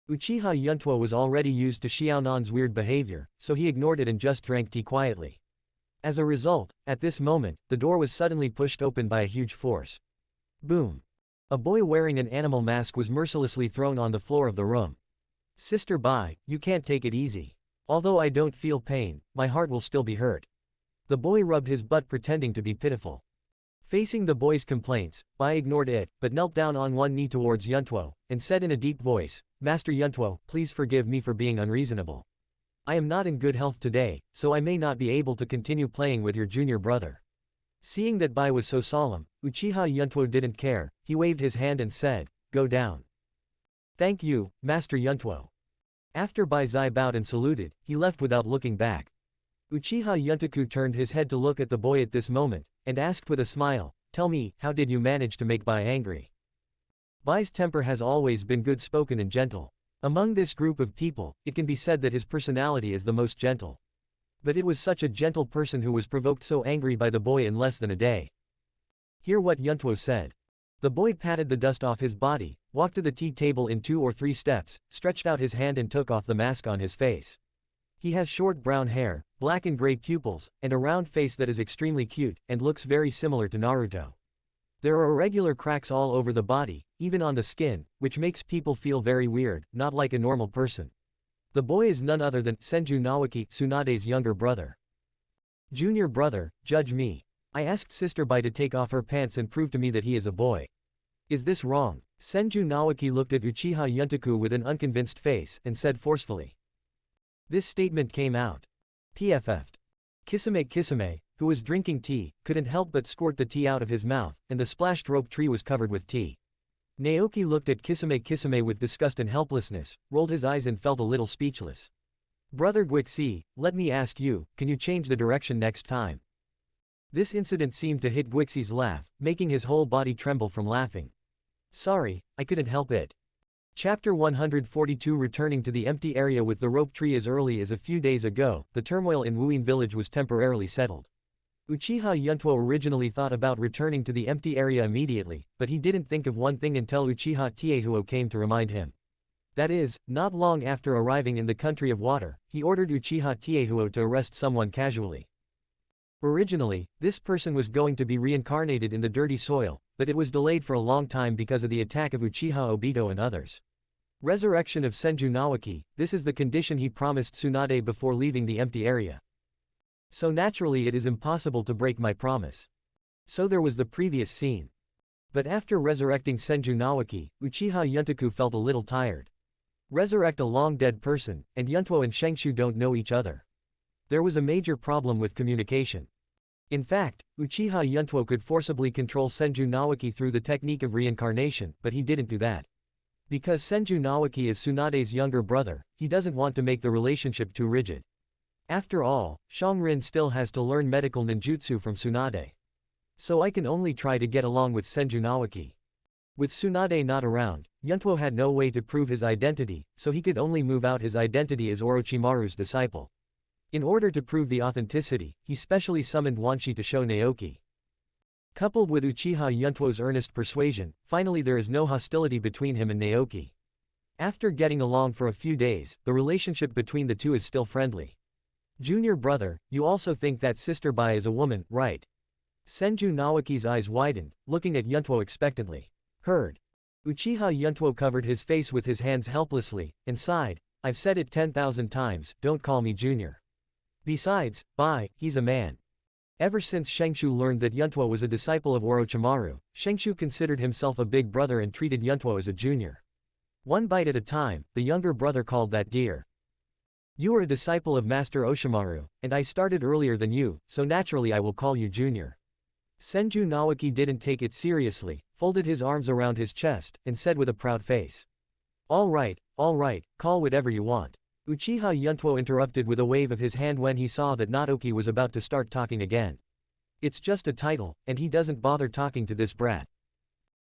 Speaker 2: Uchiha Yuntuo was already used to Xiaonan's weird behavior, so he ignored it and just drank tea quietly. As a result, at this moment, the door was suddenly pushed open by a huge force. Boom! A boy wearing an animal mask was mercilessly thrown on the floor of the room. Sister Bai, you can't take it easy. Although I don't feel pain, my heart will still be hurt. The boy rubbed his butt pretending to be pitiful. Facing the boy's complaints, Bai ignored it, but knelt down on one knee towards Yuntuo, and said in a deep voice, Master Yuntuo, please forgive me for being unreasonable. I am not in good health today, so I may not be able to continue playing with your junior brother. Seeing that Bai was so solemn, Uchiha Yuntuo didn't care, he waved his hand and said, go down. Thank you, Master Yuntuo. After Bai Zai bowed and saluted, he left without looking back. Uchiha Yuntaku turned his head to look at the boy at this moment, and asked with a smile, tell me, how did you manage to make Bai angry? Bai's temper has always been good-spoken and gentle. Among this group of people, it can be said that his personality is the most gentle. But it was such a gentle person who was provoked so angry by the boy in less than a day. Hear what Yuntuo said. The boy patted the dust off his body, walked to the tea table in 2 or 3 steps, stretched out his hand and took off the mask on his face. He has short brown hair, black and gray pupils, and a round face that is extremely cute, and looks very similar to Naruto. There are irregular cracks all over the body, even on the skin, which makes people feel very weird, not like a normal person. The boy is none other than Senju Nawaki, Tsunade's younger brother. Junior brother, judge me. I asked Sister Bai to take off her pants and prove to me that he is a boy. Is this wrong? Senju Nawaki looked at Uchiha Yuntaku with an unconvinced face, and said forcefully. This statement came out. PFF'd. Kisame, who was drinking tea, couldn't help but squirt the tea out of his mouth, and the splashed rope tree was covered with tea. Naoki looked at Kisame with disgust and helplessness, rolled his eyes and felt a little speechless. Brother Guixi, let me ask you, can you change the direction next time? This incident seemed to hit Guixi's laugh, making his whole body tremble from laughing. Sorry, I couldn't help it. Chapter 142. Returning to the empty area with the rope tree. As early as a few days ago, the turmoil in Wuyin village was temporarily settled. Uchiha Yuntuo originally thought about returning to the empty area immediately, but he didn't think of one thing until Uchiha Tiehuo came to remind him. That is, not long after arriving in the country of water, he ordered Uchiha Tiehuo to arrest someone casually. Originally, this person was going to be reincarnated in the dirty soil, but it was delayed for a long time because of the attack of Uchiha Obito and others. Resurrection of Senju Nawaki, this is the condition he promised Tsunade before leaving the empty area. So naturally it is impossible to break my promise. So there was the previous scene. But after resurrecting Senju Nawaki, Uchiha Yuntaku felt a little tired. Resurrect a long-dead person, and Yuntuo and Shengshu don't know each other. There was a major problem with communication. In fact, Uchiha Yuntuo could forcibly control Senju Nawaki through the technique of reincarnation, but he didn't do that. Because Senju Nawaki is Tsunade's younger brother, he doesn't want to make the relationship too rigid. After all, Shangrin still has to learn medical ninjutsu from Tsunade. So I can only try to get along with Senju Nawaki. With Tsunade not around, Yuntuo had no way to prove his identity, so he could only move out his identity as Orochimaru's disciple. In order to prove the authenticity, he specially summoned Wanshi to show Naoki. Coupled with Uchiha Yuntuo's earnest persuasion, finally there is no hostility between him and Naoki. After getting along for a few days, the relationship between the two is still friendly. Junior brother, you also think that Sister Bai is a woman, right? Senju Nawaki's eyes widened, looking at Yuntuo expectantly. Heard. Uchiha Yuntuo covered his face with his hands helplessly, and sighed, I've said it 10,000 times, don't call me junior. Besides, Bai, he's a man. Ever since Shengshu learned that Yuntuo was a disciple of Orochimaru, Shengshu considered himself a big brother and treated Yuntuo as a junior. One bite at a time, the younger brother called that dear. You are a disciple of Master Oshimaru, and I started earlier than you, so naturally I will call you junior. Senju Nawaki didn't take it seriously, folded his arms around his chest, and said with a proud face. All right, call whatever you want. Uchiha Yuntuo interrupted with a wave of his hand when he saw that Naoki was about to start talking again. It's just a title, and he doesn't bother talking to this brat.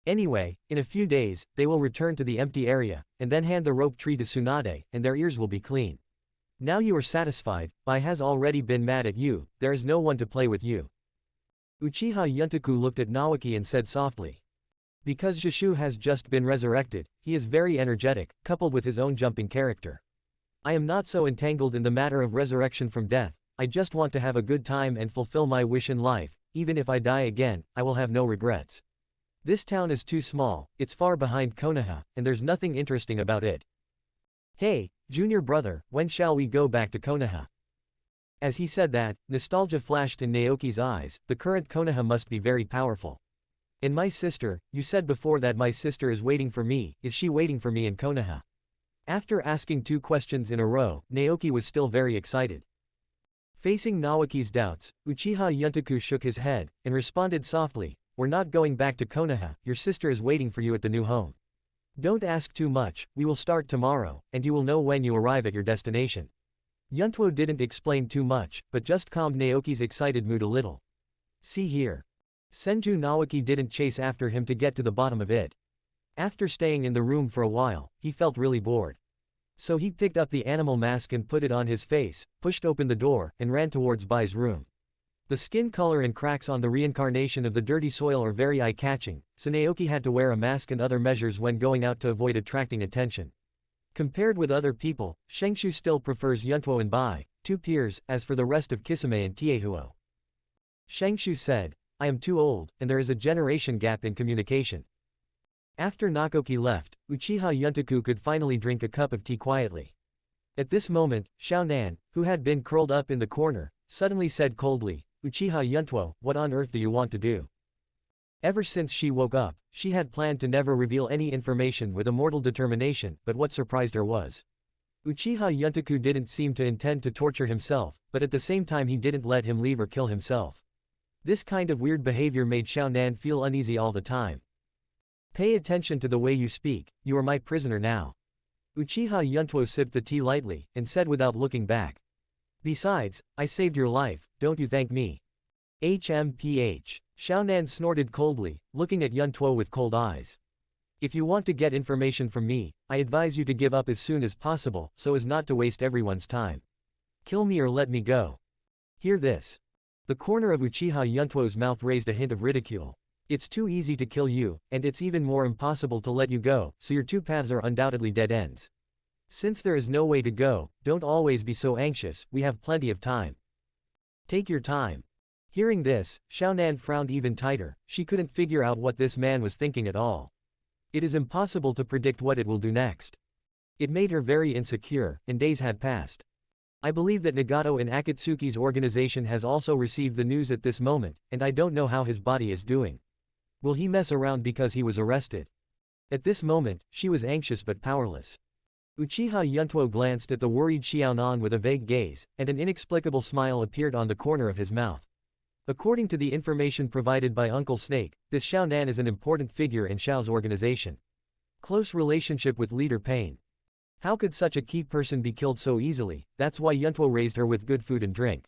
Speaker 2: Anyway, in a few days, they will return to the empty area, and then hand the rope tree to Tsunade, and their ears will be clean. Now you are satisfied, Bai has already been mad at you, there is no one to play with you. Uchiha Yuntaku looked at Naoki and said softly. Because Shishu has just been resurrected, he is very energetic, coupled with his own jumping character. I am not so entangled in the matter of resurrection from death, I just want to have a good time and fulfill my wish in life, even if I die again, I will have no regrets. This town is too small, it's far behind Konoha, and there's nothing interesting about it. Hey, junior brother, when shall we go back to Konoha? As he said that, nostalgia flashed in Naoki's eyes. The current Konoha must be very powerful. And my sister, you said before that my sister is waiting for me. Is she waiting for me in Konoha? After asking 2 questions in a row, Naoki was still very excited. Facing Naoki's doubts, Uchiha Yuntuo shook his head, and responded softly, we're not going back to Konoha, your sister is waiting for you at the new home. Don't ask too much, we will start tomorrow, and you will know when you arrive at your destination. Yuntuo didn't explain too much, but just calmed Naoki's excited mood a little. See here. Senju Naoki didn't chase after him to get to the bottom of it. After staying in the room for a while, he felt really bored. So he picked up the animal mask and put it on his face, pushed open the door, and ran towards Bai's room. The skin color and cracks on the reincarnation of the dirty soil are very eye-catching, so Naoki had to wear a mask and other measures when going out to avoid attracting attention. Compared with other people, Shengshu still prefers Yuntuo and Bai, 2 peers. As for the rest of Kisame and Tiehuo, Shengshu said, I am too old, and there is a generation gap in communication. After Nakoki left, Uchiha Yuntuo could finally drink a cup of tea quietly. At this moment, Xiaonan, who had been curled up in the corner, suddenly said coldly, Uchiha Yuntuo, what on earth do you want to do? Ever since she woke up, she had planned to never reveal any information with a mortal determination, but what surprised her was Uchiha Yuntuo didn't seem to intend to torture himself, but at the same time he didn't let him leave or kill himself. This kind of weird behavior made Xiaonan feel uneasy all the time. Pay attention to the way you speak, you are my prisoner now. Uchiha Yuntuo sipped the tea lightly, and said without looking back. Besides, I saved your life, don't you thank me. HMPH. Xiaonan snorted coldly, looking at Yuntuo with cold eyes. If you want to get information from me, I advise you to give up as soon as possible, so as not to waste everyone's time. Kill me or let me go. Hear this. The corner of Uchiha Yuntuo's mouth raised a hint of ridicule. It's too easy to kill you, and it's even more impossible to let you go, so your 2 paths are undoubtedly dead ends. Since there is no way to go, don't always be so anxious, we have plenty of time. Take your time. Hearing this, Xiaonan frowned even tighter. She couldn't figure out what this man was thinking at all. It is impossible to predict what it will do next. It made her very insecure, and days had passed. I believe that Nagato in Akatsuki's organization has also received the news at this moment, and I don't know how his body is doing. Will he mess around because he was arrested? At this moment, she was anxious but powerless. Uchiha Yuntuo glanced at the worried Xiaonan with a vague gaze, and an inexplicable smile appeared on the corner of his mouth. According to the information provided by Uncle Snake, this Xiaonan is an important figure in Xiao's organization. Close relationship with Leader Pain. How could such a key person be killed so easily? That's why Yuntuo raised her with good food and drink.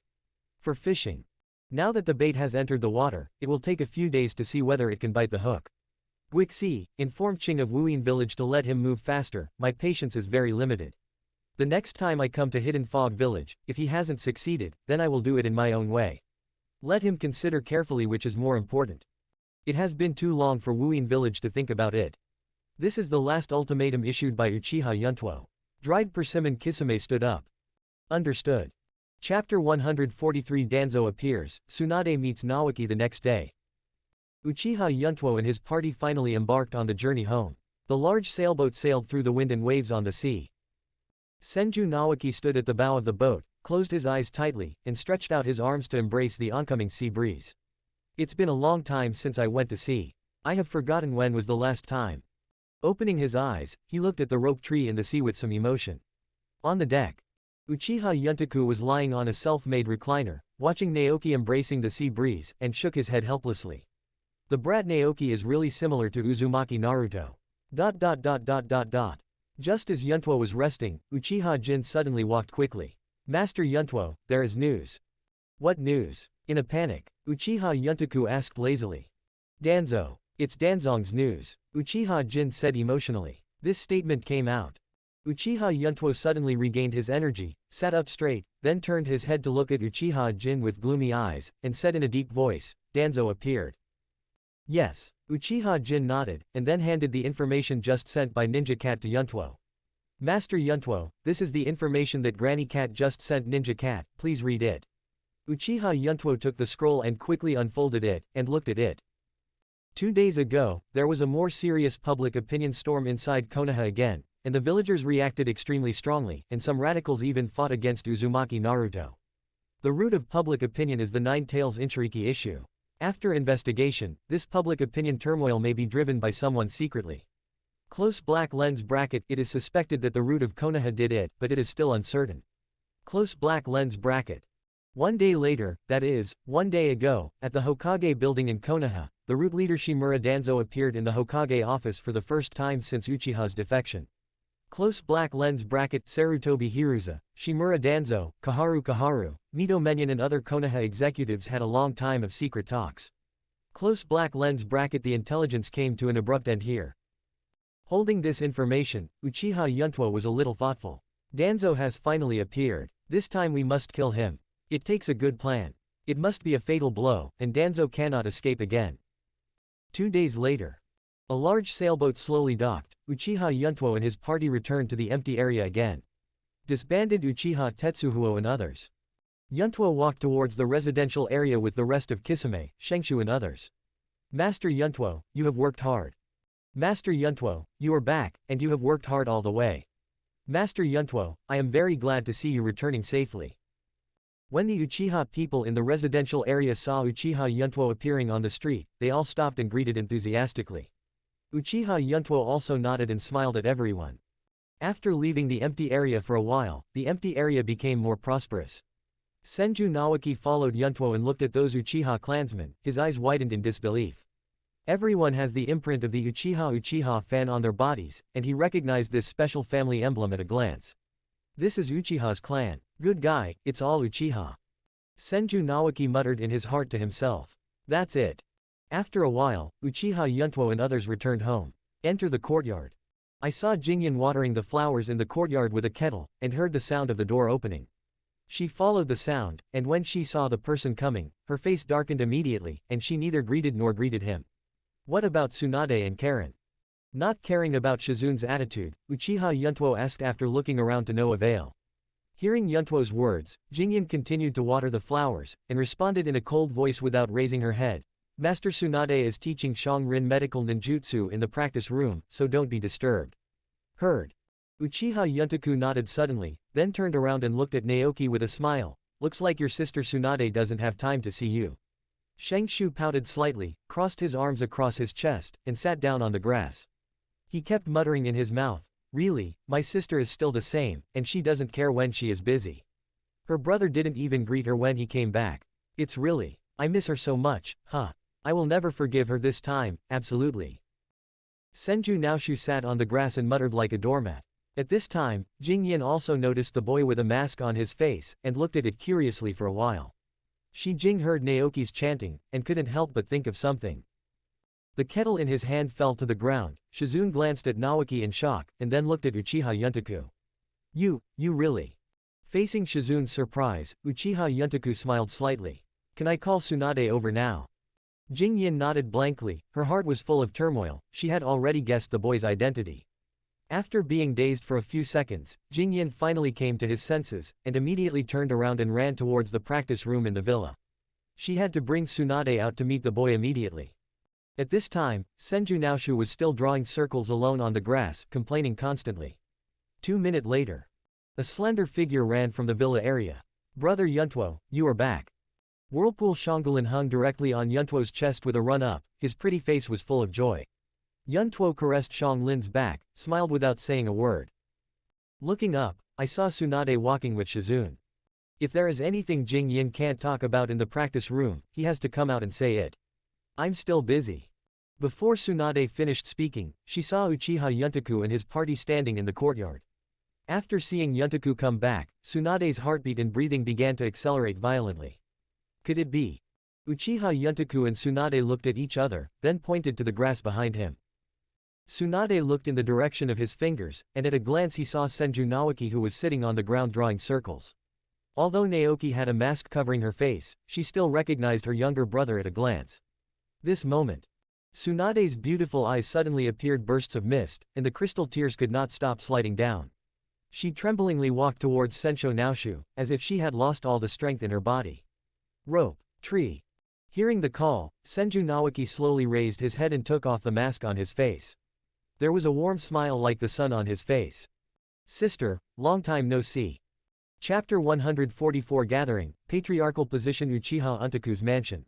Speaker 2: For fishing. Now that the bait has entered the water, it will take a few days to see whether it can bite the hook. Guixi informed Qing of Wuyin village to let him move faster, my patience is very limited. The next time I come to Hidden Fog village, if he hasn't succeeded, then I will do it in my own way. Let him consider carefully which is more important. It has been too long for Wuyin village to think about it. This is the last ultimatum issued by Uchiha Yuntuo. Dried persimmon Kisame stood up. Understood. Chapter 143 Danzo appears, Tsunade meets Naoki the next day. Uchiha Yuntuo and his party finally embarked on the journey home. The large sailboat sailed through the wind and waves on the sea. Senju Naoki stood at the bow of the boat, closed his eyes tightly, and stretched out his arms to embrace the oncoming sea breeze. It's been a long time since I went to sea. I have forgotten when was the last time. Opening his eyes, he looked at the rope tree in the sea with some emotion. On the deck, Uchiha Yuntuo was lying on a self-made recliner, watching Naoki embracing the sea breeze, and shook his head helplessly. The brat Naoki is really similar to Uzumaki Naruto. Just as Yuntuo was resting, Uchiha Jin suddenly walked quickly. Master Yuntuo, there is news. What news? In a panic, Uchiha Yuntuo asked lazily. Danzo. It's Danzong's news, Uchiha Jin said emotionally. This statement came out. Uchiha Yuntuo suddenly regained his energy, sat up straight, then turned his head to look at Uchiha Jin with gloomy eyes, and said in a deep voice, Danzo appeared. Yes, Uchiha Jin nodded, and then handed the information just sent by Ninja Cat to Yuntuo. Master Yuntuo, this is the information that Granny Cat just sent Ninja Cat, please read it. Uchiha Yuntuo took the scroll and quickly unfolded it, and looked at it. 2 days ago, there was a more serious public opinion storm inside Konoha again. and the villagers reacted extremely strongly, and some radicals even fought against Uzumaki Naruto. The root of public opinion is the Nine Tails Inchiriki issue. After investigation, this public opinion turmoil may be driven by someone secretly. Close black lens bracket. It is suspected that the root of Konoha did it, but it is still uncertain. Close black lens bracket. One day later, that is, one day ago, at the Hokage building in Konoha, the root leader Shimura Danzo appeared in the Hokage office for the first time since Uchiha's defection. Close black lens bracket. Sarutobi Hiruza, Shimura Danzo, Kaharu, Mito Menyon and other Konoha executives had a long time of secret talks. Close black lens bracket. The intelligence came to an abrupt end here. Holding this information, Uchiha Yuntuo was a little thoughtful. Danzo has finally appeared. This time we must kill him. It takes a good plan. It must be a fatal blow, and Danzo cannot escape again. 2 days later. A large sailboat slowly docked. Uchiha Yuntuo and his party returned to the empty area again. Disbanded Uchiha Tetsuhuo and others. Yuntuo walked towards the residential area with the rest of Kisame, Shengshu and others. Master Yuntuo, you have worked hard. Master Yuntuo, you are back, and you have worked hard all the way. Master Yuntuo, I am very glad to see you returning safely. When the Uchiha people in the residential area saw Uchiha Yuntuo appearing on the street, they all stopped and greeted enthusiastically. Uchiha Yuntuo also nodded and smiled at everyone. After leaving the empty area for a while, the empty area became more prosperous. Senju Naoki followed Yuntuo and looked at those Uchiha clansmen, his eyes widened in disbelief. Everyone has the imprint of the Uchiha fan on their bodies, and he recognized this special family emblem at a glance. This is Uchiha's clan. Good guy, it's all Uchiha. Senju Naoki muttered in his heart to himself. That's it. After a while, Uchiha Yuntuo and others returned home. Enter the courtyard. I saw Jingyan watering the flowers in the courtyard with a kettle, and heard the sound of the door opening. She followed the sound, and when she saw the person coming, her face darkened immediately, and she neither greeted nor greeted him. What about Tsunade and Karen? Not caring about Shizun's attitude, Uchiha Yuntuo asked after looking around to no avail. Hearing Yuntuo's words, Jingyan continued to water the flowers, and responded in a cold voice without raising her head. Master Tsunade is teaching Shang-Rin medical ninjutsu in the practice room, so don't be disturbed. Heard. Uchiha Yuntaku nodded suddenly, then turned around and looked at Naoki with a smile. Looks like your sister Tsunade doesn't have time to see you. Shengshu pouted slightly, crossed his arms across his chest, and sat down on the grass. He kept muttering in his mouth, really, my sister is still the same, and she doesn't care when she is busy. Her brother didn't even greet her when he came back. It's really, I miss her so much, huh? I will never forgive her this time, absolutely. Senju Naoshu sat on the grass and muttered like a doormat. At this time, Jingyan also noticed the boy with a mask on his face, and looked at it curiously for a while. Jing heard Naoki's chanting, and couldn't help but think of something. The kettle in his hand fell to the ground. Shizun glanced at Naoki in shock, and then looked at Uchiha Yuntaku. You really? Facing Shizun's surprise, Uchiha Yuntaku smiled slightly. Can I call Tsunade over now? Jingyan nodded blankly, her heart was full of turmoil, she had already guessed the boy's identity. After being dazed for a few seconds, Jingyan finally came to his senses, and immediately turned around and ran towards the practice room in the villa. She had to bring Tsunade out to meet the boy immediately. At this time, Senju Naoshu was still drawing circles alone on the grass, complaining constantly. 2 minutes later. A slender figure ran from the villa area. Brother Yuntuo, you are back. Whirlpool Shangulin hung directly on Yuntuo's chest with a run-up, his pretty face was full of joy. Yuntuo caressed Shanglin's back, smiled without saying a word. Looking up, I saw Tsunade walking with Shizun. If there is anything Jingyan can't talk about in the practice room, he has to come out and say it. I'm still busy. Before Tsunade finished speaking, she saw Uchiha Yuntaku and his party standing in the courtyard. After seeing Yuntaku come back, Tsunade's heartbeat and breathing began to accelerate violently. Could it be? Uchiha Yuntaku and Tsunade looked at each other, then pointed to the grass behind him. Tsunade looked in the direction of his fingers, and at a glance he saw Senju Naoki who was sitting on the ground drawing circles. Although Naoki had a mask covering her face, she still recognized her younger brother at a glance. This moment. Tsunade's beautiful eyes suddenly appeared bursts of mist, and the crystal tears could not stop sliding down. She tremblingly walked towards Senju Naoshu, as if she had lost all the strength in her body. Rope. Tree. Hearing the call, Senju Naoki slowly raised his head and took off the mask on his face. There was a warm smile like the sun on his face. Sister, long time no see. Chapter 144 Gathering, Patriarchal Position Uchiha Yuntuo's Mansion.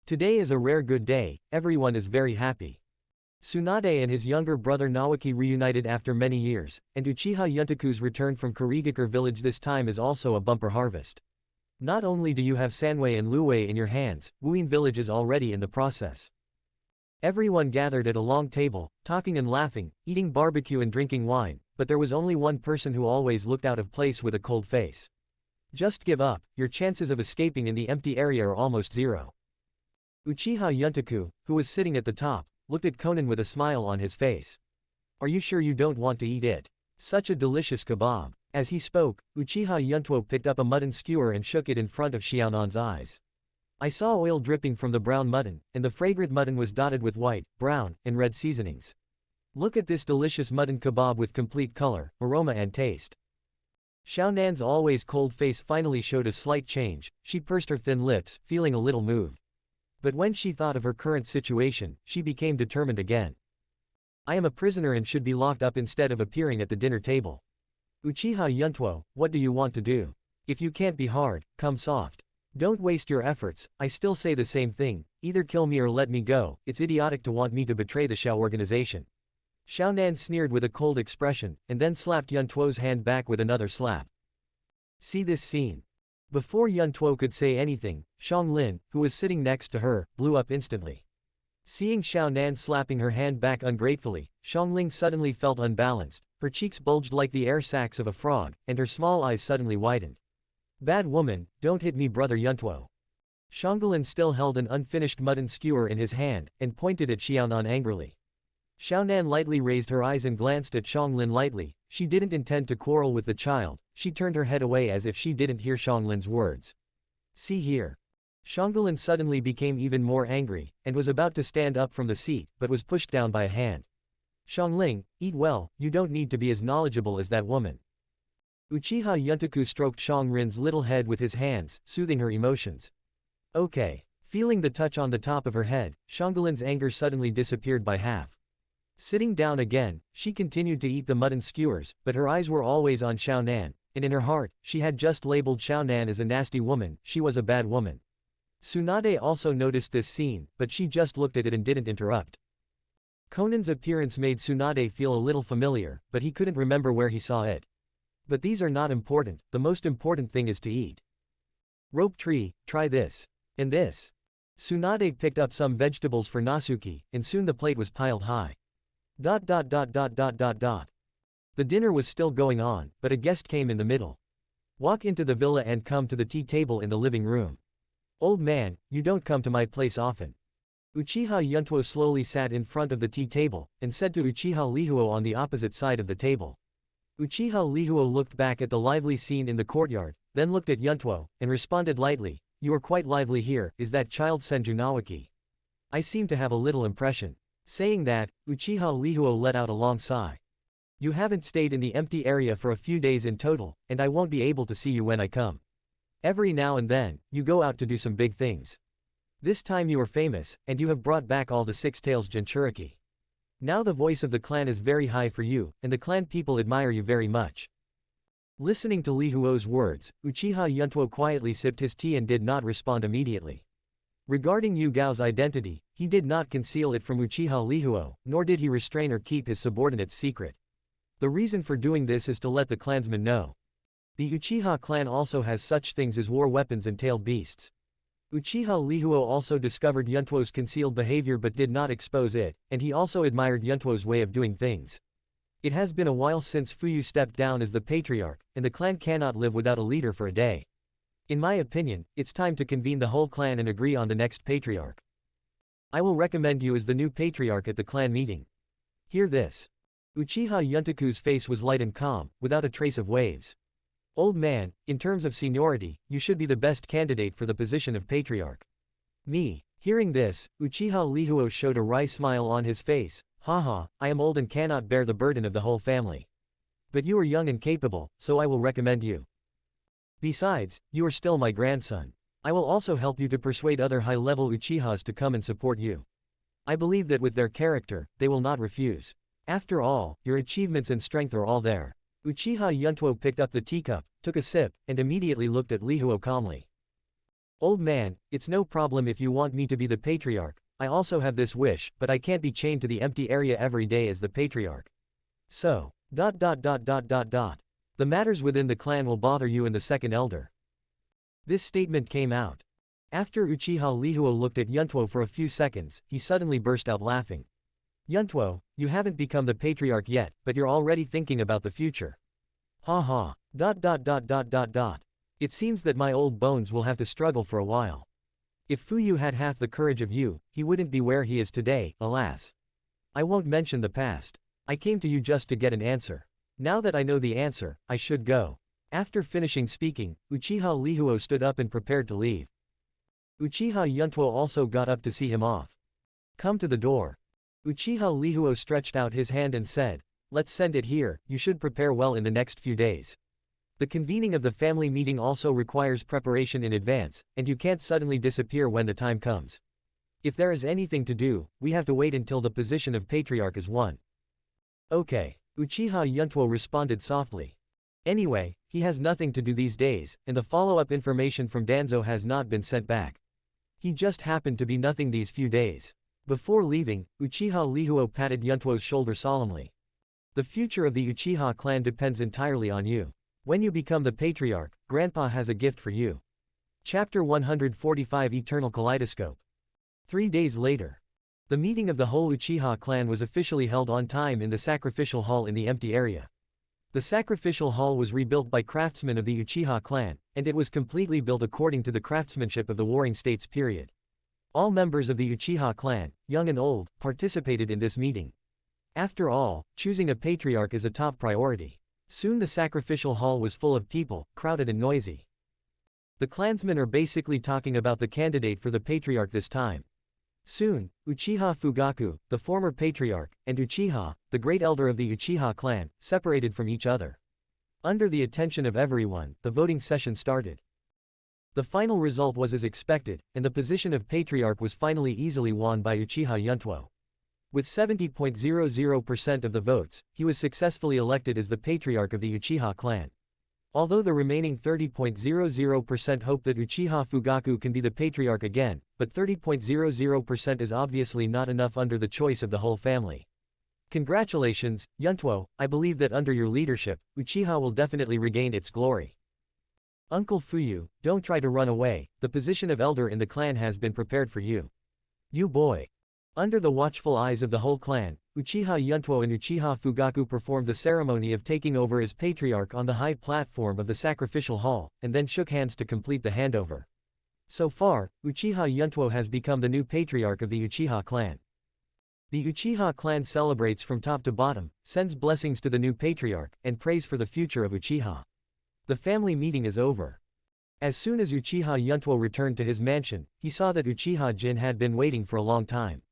Speaker 2: Today is a rare good day, everyone is very happy. Tsunade and his younger brother Naoki reunited after many years, and Uchiha Yuntuo's return from Kurigakure village this time is also a bumper harvest. Not only do you have Sanwei and Luwei in your hands, Wuin village is already in the process. Everyone gathered at a long table, talking and laughing, eating barbecue and drinking wine, but there was only one person who always looked out of place with a cold face. Just give up, your chances of escaping in the empty area are almost zero. Uchiha Yuntuo, who was sitting at the top, looked at Conan with a smile on his face. Are you sure you don't want to eat it? Such a delicious kebab. As he spoke, Uchiha Yuntuo picked up a mutton skewer and shook it in front of Xiaonan's eyes. I saw oil dripping from the brown mutton, and the fragrant mutton was dotted with white, brown, and red seasonings. Look at this delicious mutton kebab with complete color, aroma and taste. Xiaonan's always cold face finally showed a slight change, she pursed her thin lips, feeling a little moved. But when she thought of her current situation, she became determined again. I am a prisoner and should be locked up instead of appearing at the dinner table. Uchiha Yuntuo, what do you want to do? If you can't be hard, come soft. Don't waste your efforts, I still say the same thing, either kill me or let me go, it's idiotic to want me to betray the Xiao organization. Xiaonan sneered with a cold expression, and then slapped Yuntuo's hand back with another slap. See this scene. Before Yuntuo could say anything, Xianglin, who was sitting next to her, blew up instantly. Seeing Xiaonan slapping her hand back ungratefully, Xianglin suddenly felt unbalanced, her cheeks bulged like the air sacs of a frog, and her small eyes suddenly widened. Bad woman, don't hit me brother Yuntuo. Xianglin still held an unfinished mutton skewer in his hand, and pointed at Xiaonan angrily. Xiaonan lightly raised her eyes and glanced at Xianglin lightly, she didn't intend to quarrel with the child, she turned her head away as if she didn't hear Xianglin's words. See here. Xianglin suddenly became even more angry, and was about to stand up from the seat, but was pushed down by a hand. Xiangling, eat well, you don't need to be as knowledgeable as that woman. Uchiha Yuntuo stroked Xianglin's little head with his hands, soothing her emotions. Okay. Feeling the touch on the top of her head, Xianglin's anger suddenly disappeared by half. Sitting down again, she continued to eat the mutton skewers, but her eyes were always on Xiaonan, and in her heart, she had just labeled Xiaonan as a nasty woman, she was a bad woman. Tsunade also noticed this scene, but she just looked at it and didn't interrupt. Conan's appearance made Tsunade feel a little familiar, but he couldn't remember where he saw it. But these are not important, the most important thing is to eat. Rope tree, try this. And this. Tsunade picked up some vegetables for Nasuki, and soon the plate was piled high. The dinner was still going on, but a guest came in the middle. Walk into the villa and come to the tea table in the living room. Old man, you don't come to my place often. Uchiha Yuntuo slowly sat in front of the tea table, and said to Uchiha Lihuo on the opposite side of the table. Uchiha Lihuo looked back at the lively scene in the courtyard, then looked at Yuntuo, and responded lightly, you are quite lively here, is that child Senju Naoki? I seem to have a little impression. Saying that, Uchiha Lihuo let out a long sigh. You haven't stayed in the empty area for a few days in total, and I won't be able to see you when I come. Every now and then, you go out to do some big things. This time you are famous, and you have brought back all the Six Tails Jinchuriki. Now the voice of the clan is very high for you, and the clan people admire you very much. Listening to Lihuo's words, Uchiha Yuntuo quietly sipped his tea and did not respond immediately. Regarding Yu Gao's identity, he did not conceal it from Uchiha Lihuo, nor did he restrain or keep his subordinates secret. The reason for doing this is to let the clansmen know. The Uchiha clan also has such things as war weapons and tailed beasts. Uchiha Lihuo also discovered Yuntuo's concealed behavior but did not expose it, and he also admired Yuntuo's way of doing things. It has been a while since Fuyu stepped down as the patriarch, and the clan cannot live without a leader for a day. In my opinion, it's time to convene the whole clan and agree on the next patriarch. I will recommend you as the new patriarch at the clan meeting. Hear this. Uchiha Yuntuo's face was light and calm, without a trace of waves. Old man, in terms of seniority, you should be the best candidate for the position of patriarch. Me. Hearing this, Uchiha Lihuo showed a wry smile on his face. Haha, I am old and cannot bear the burden of the whole family. But you are young and capable, so I will recommend you. Besides, you are still my grandson. I will also help you to persuade other high-level Uchihas to come and support you. I believe that with their character, they will not refuse. After all, your achievements and strength are all there. Uchiha Yuntuo picked up the teacup, took a sip, and immediately looked at Lihuo calmly. Old man, it's no problem if you want me to be the patriarch. I also have this wish, but I can't be chained to the empty area every day as the patriarch. So, the matters within the clan will bother you and the second elder. This statement came out. After Uchiha Lihuo looked at Yuntuo for a few seconds, he suddenly burst out laughing. Yuntuo, you haven't become the patriarch yet, but you're already thinking about the future. Ha ha. It seems that my old bones will have to struggle for a while. If Fuyu had half the courage of you, he wouldn't be where he is today, alas. I won't mention the past. I came to you just to get an answer. Now that I know the answer, I should go. After finishing speaking, Uchiha Lihuo stood up and prepared to leave. Uchiha Yuntuo also got up to see him off. Come to the door. Uchiha Lihuo stretched out his hand and said, let's send it here, you should prepare well in the next few days. The convening of the family meeting also requires preparation in advance, and you can't suddenly disappear when the time comes. If there is anything to do, we have to wait until the position of patriarch is won. Okay, Uchiha Yuntuo responded softly. Anyway, he has nothing to do these days, and the follow-up information from Danzo has not been sent back. He just happened to be nothing these few days. Before leaving, Uchiha Lihuo patted Yuntuo's shoulder solemnly. The future of the Uchiha clan depends entirely on you. When you become the patriarch, Grandpa has a gift for you. Chapter 145 Eternal Kaleidoscope. 3 days later. The meeting of the whole Uchiha clan was officially held on time in the sacrificial hall in the empty area. The sacrificial hall was rebuilt by craftsmen of the Uchiha clan, and it was completely built according to the craftsmanship of the Warring States period. All members of the Uchiha clan, young and old, participated in this meeting. After all, choosing a patriarch is a top priority. Soon the sacrificial hall was full of people, crowded and noisy. The clansmen are basically talking about the candidate for the patriarch this time. Soon, Uchiha Fugaku, the former patriarch, and Uchiha, the great elder of the Uchiha clan, separated from each other. Under the attention of everyone, the voting session started. The final result was as expected, and the position of patriarch was finally easily won by Uchiha Yuntuo. With 70.00% of the votes, he was successfully elected as the patriarch of the Uchiha clan. Although the remaining 30.00% hope that Uchiha Fugaku can be the patriarch again, but 30.00% is obviously not enough under the choice of the whole family. Congratulations, Yuntuo, I believe that under your leadership, Uchiha will definitely regain its glory. Uncle Fuyu, don't try to run away, the position of elder in the clan has been prepared for you. You boy. Under the watchful eyes of the whole clan, Uchiha Yuntuo and Uchiha Fugaku performed the ceremony of taking over as patriarch on the high platform of the sacrificial hall, and then shook hands to complete the handover. So far, Uchiha Yuntuo has become the new patriarch of the Uchiha clan. The Uchiha clan celebrates from top to bottom, sends blessings to the new patriarch, and prays for the future of Uchiha. The family meeting is over. As soon as Uchiha Yuntuo returned to his mansion, he saw that Uchiha Jin had been waiting for a long time.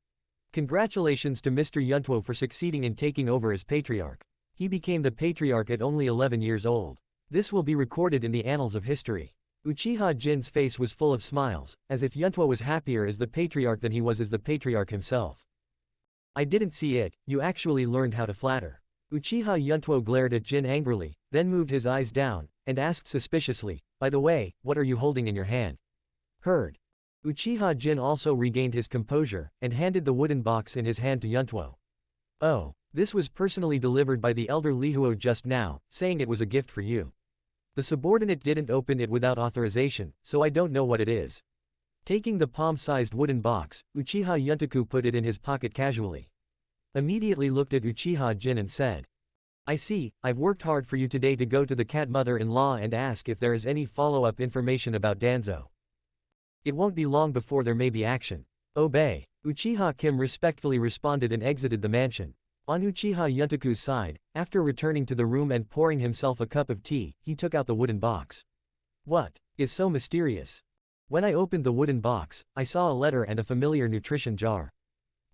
Speaker 2: Congratulations to Mr. Yuntuo for succeeding in taking over as patriarch. He became the patriarch at only 11 years old. This will be recorded in the annals of history. Uchiha Jin's face was full of smiles, as if Yuntuo was happier as the patriarch than he was as the patriarch himself. I didn't see it, you actually learned how to flatter. Uchiha Yuntuo glared at Jin angrily, then moved his eyes down, and asked suspiciously, by the way, what are you holding in your hand? Heard. Uchiha Jin also regained his composure, and handed the wooden box in his hand to Yuntuo. Oh, this was personally delivered by the elder Lihuo just now, saying it was a gift for you. The subordinate didn't open it without authorization, so I don't know what it is. Taking the palm-sized wooden box, Uchiha Yuntaku put it in his pocket casually. Immediately looked at Uchiha Jin and said, I see, I've worked hard for you today to go to the cat mother-in-law and ask if there is any follow-up information about Danzo. It won't be long before there may be action. Obey. Uchiha Kim respectfully responded and exited the mansion. On Uchiha Yuntaku's side, after returning to the room and pouring himself a cup of tea, he took out the wooden box. What is so mysterious? When I opened the wooden box, I saw a letter and a familiar nutrition jar.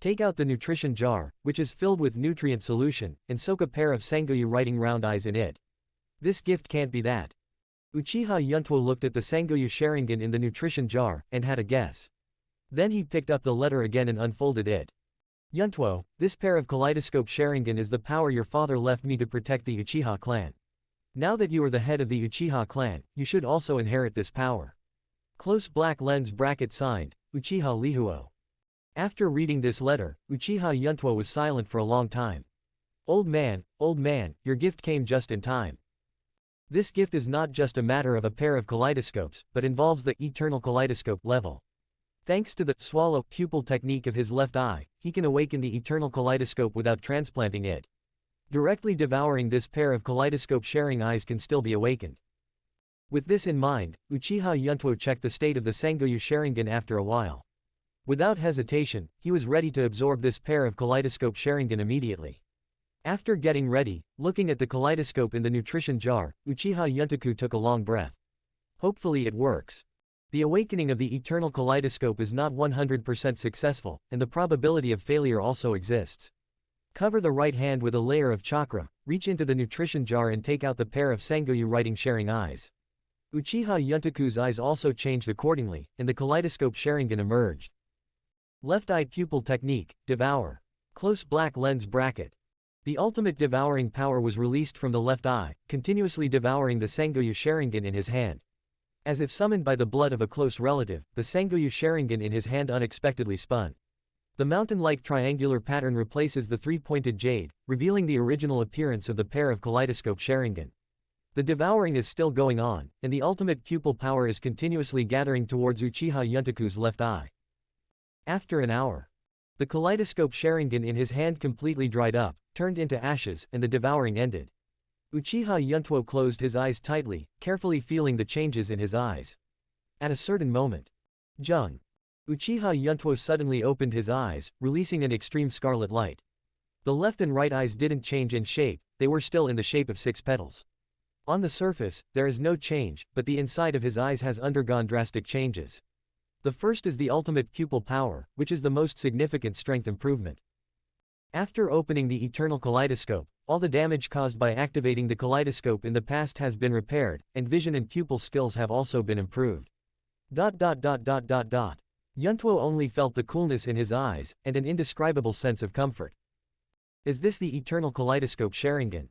Speaker 2: Take out the nutrition jar, which is filled with nutrient solution, and soak a pair of Sangoyu writing round eyes in it. This gift can't be that. Uchiha Yuntuo looked at the Sangoyu Sharingan in the nutrition jar, and had a guess. Then he picked up the letter again and unfolded it. Yuntuo, this pair of kaleidoscope Sharingan is the power your father left me to protect the Uchiha clan. Now that you are the head of the Uchiha clan, you should also inherit this power. Close black lens bracket signed, Uchiha Lihuo. After reading this letter, Uchiha Yuntuo was silent for a long time. Old man, your gift came just in time. This gift is not just a matter of a pair of kaleidoscopes, but involves the eternal kaleidoscope level. Thanks to the swallow pupil technique of his left eye, he can awaken the eternal kaleidoscope without transplanting it. Directly devouring this pair of kaleidoscope sharing eyes can still be awakened. With this in mind, Uchiha Yuntuo checked the state of the Sangoyu Sharingan after a while. Without hesitation, he was ready to absorb this pair of kaleidoscope Sharingan immediately. After getting ready, looking at the kaleidoscope in the nutrition jar, Uchiha Yuntaku took a long breath. Hopefully it works. The awakening of the eternal kaleidoscope is not 100% successful, and the probability of failure also exists. Cover the right hand with a layer of chakra, reach into the nutrition jar and take out the pair of Sangoyu writing sharing eyes. Uchiha Yuntaku's eyes also changed accordingly, and the kaleidoscope Sharingan emerged. Left-eye pupil technique, devour. Close black lens bracket. The ultimate devouring power was released from the left eye, continuously devouring the Sangoyu Sharingan in his hand. As if summoned by the blood of a close relative, the Sangoyu Sharingan in his hand unexpectedly spun. The mountain-like triangular pattern replaces the three-pointed jade, revealing the original appearance of the pair of kaleidoscope Sharingan. The devouring is still going on, and the ultimate pupil power is continuously gathering towards Uchiha Yuntaku's left eye. After an hour, the kaleidoscope Sharingan in his hand completely dried up, turned into ashes, and the devouring ended. Uchiha Yuntuo closed his eyes tightly, carefully feeling the changes in his eyes. At a certain moment, Jung. Uchiha Yuntuo suddenly opened his eyes, releasing an extreme scarlet light. The left and right eyes didn't change in shape, they were still in the shape of 6 petals. On the surface, there is no change, but the inside of his eyes has undergone drastic changes. The first is the ultimate pupil power, which is the most significant strength improvement. After opening the eternal kaleidoscope, all the damage caused by activating the kaleidoscope in the past has been repaired, and vision and pupil skills have also been improved. Yuntuo only felt the coolness in his eyes, and an indescribable sense of comfort. Is this the eternal kaleidoscope Sharingan?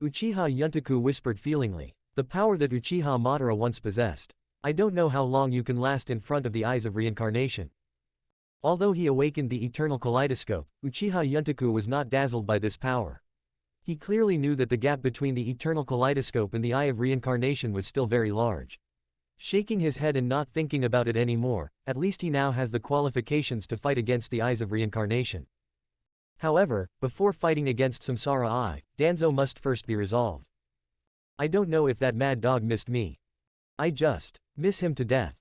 Speaker 2: Uchiha Yuntaku whispered feelingly. The power that Uchiha Madara once possessed. I don't know how long you can last in front of the eyes of reincarnation. Although he awakened the eternal kaleidoscope, Uchiha Yuntaku was not dazzled by this power. He clearly knew that the gap between the eternal kaleidoscope and the eye of reincarnation was still very large. Shaking his head and not thinking about it anymore, at least he now has the qualifications to fight against the eyes of reincarnation. However, before fighting against Samsara Eye, Danzo must first be resolved. I don't know if that mad dog missed me. I just miss him to death.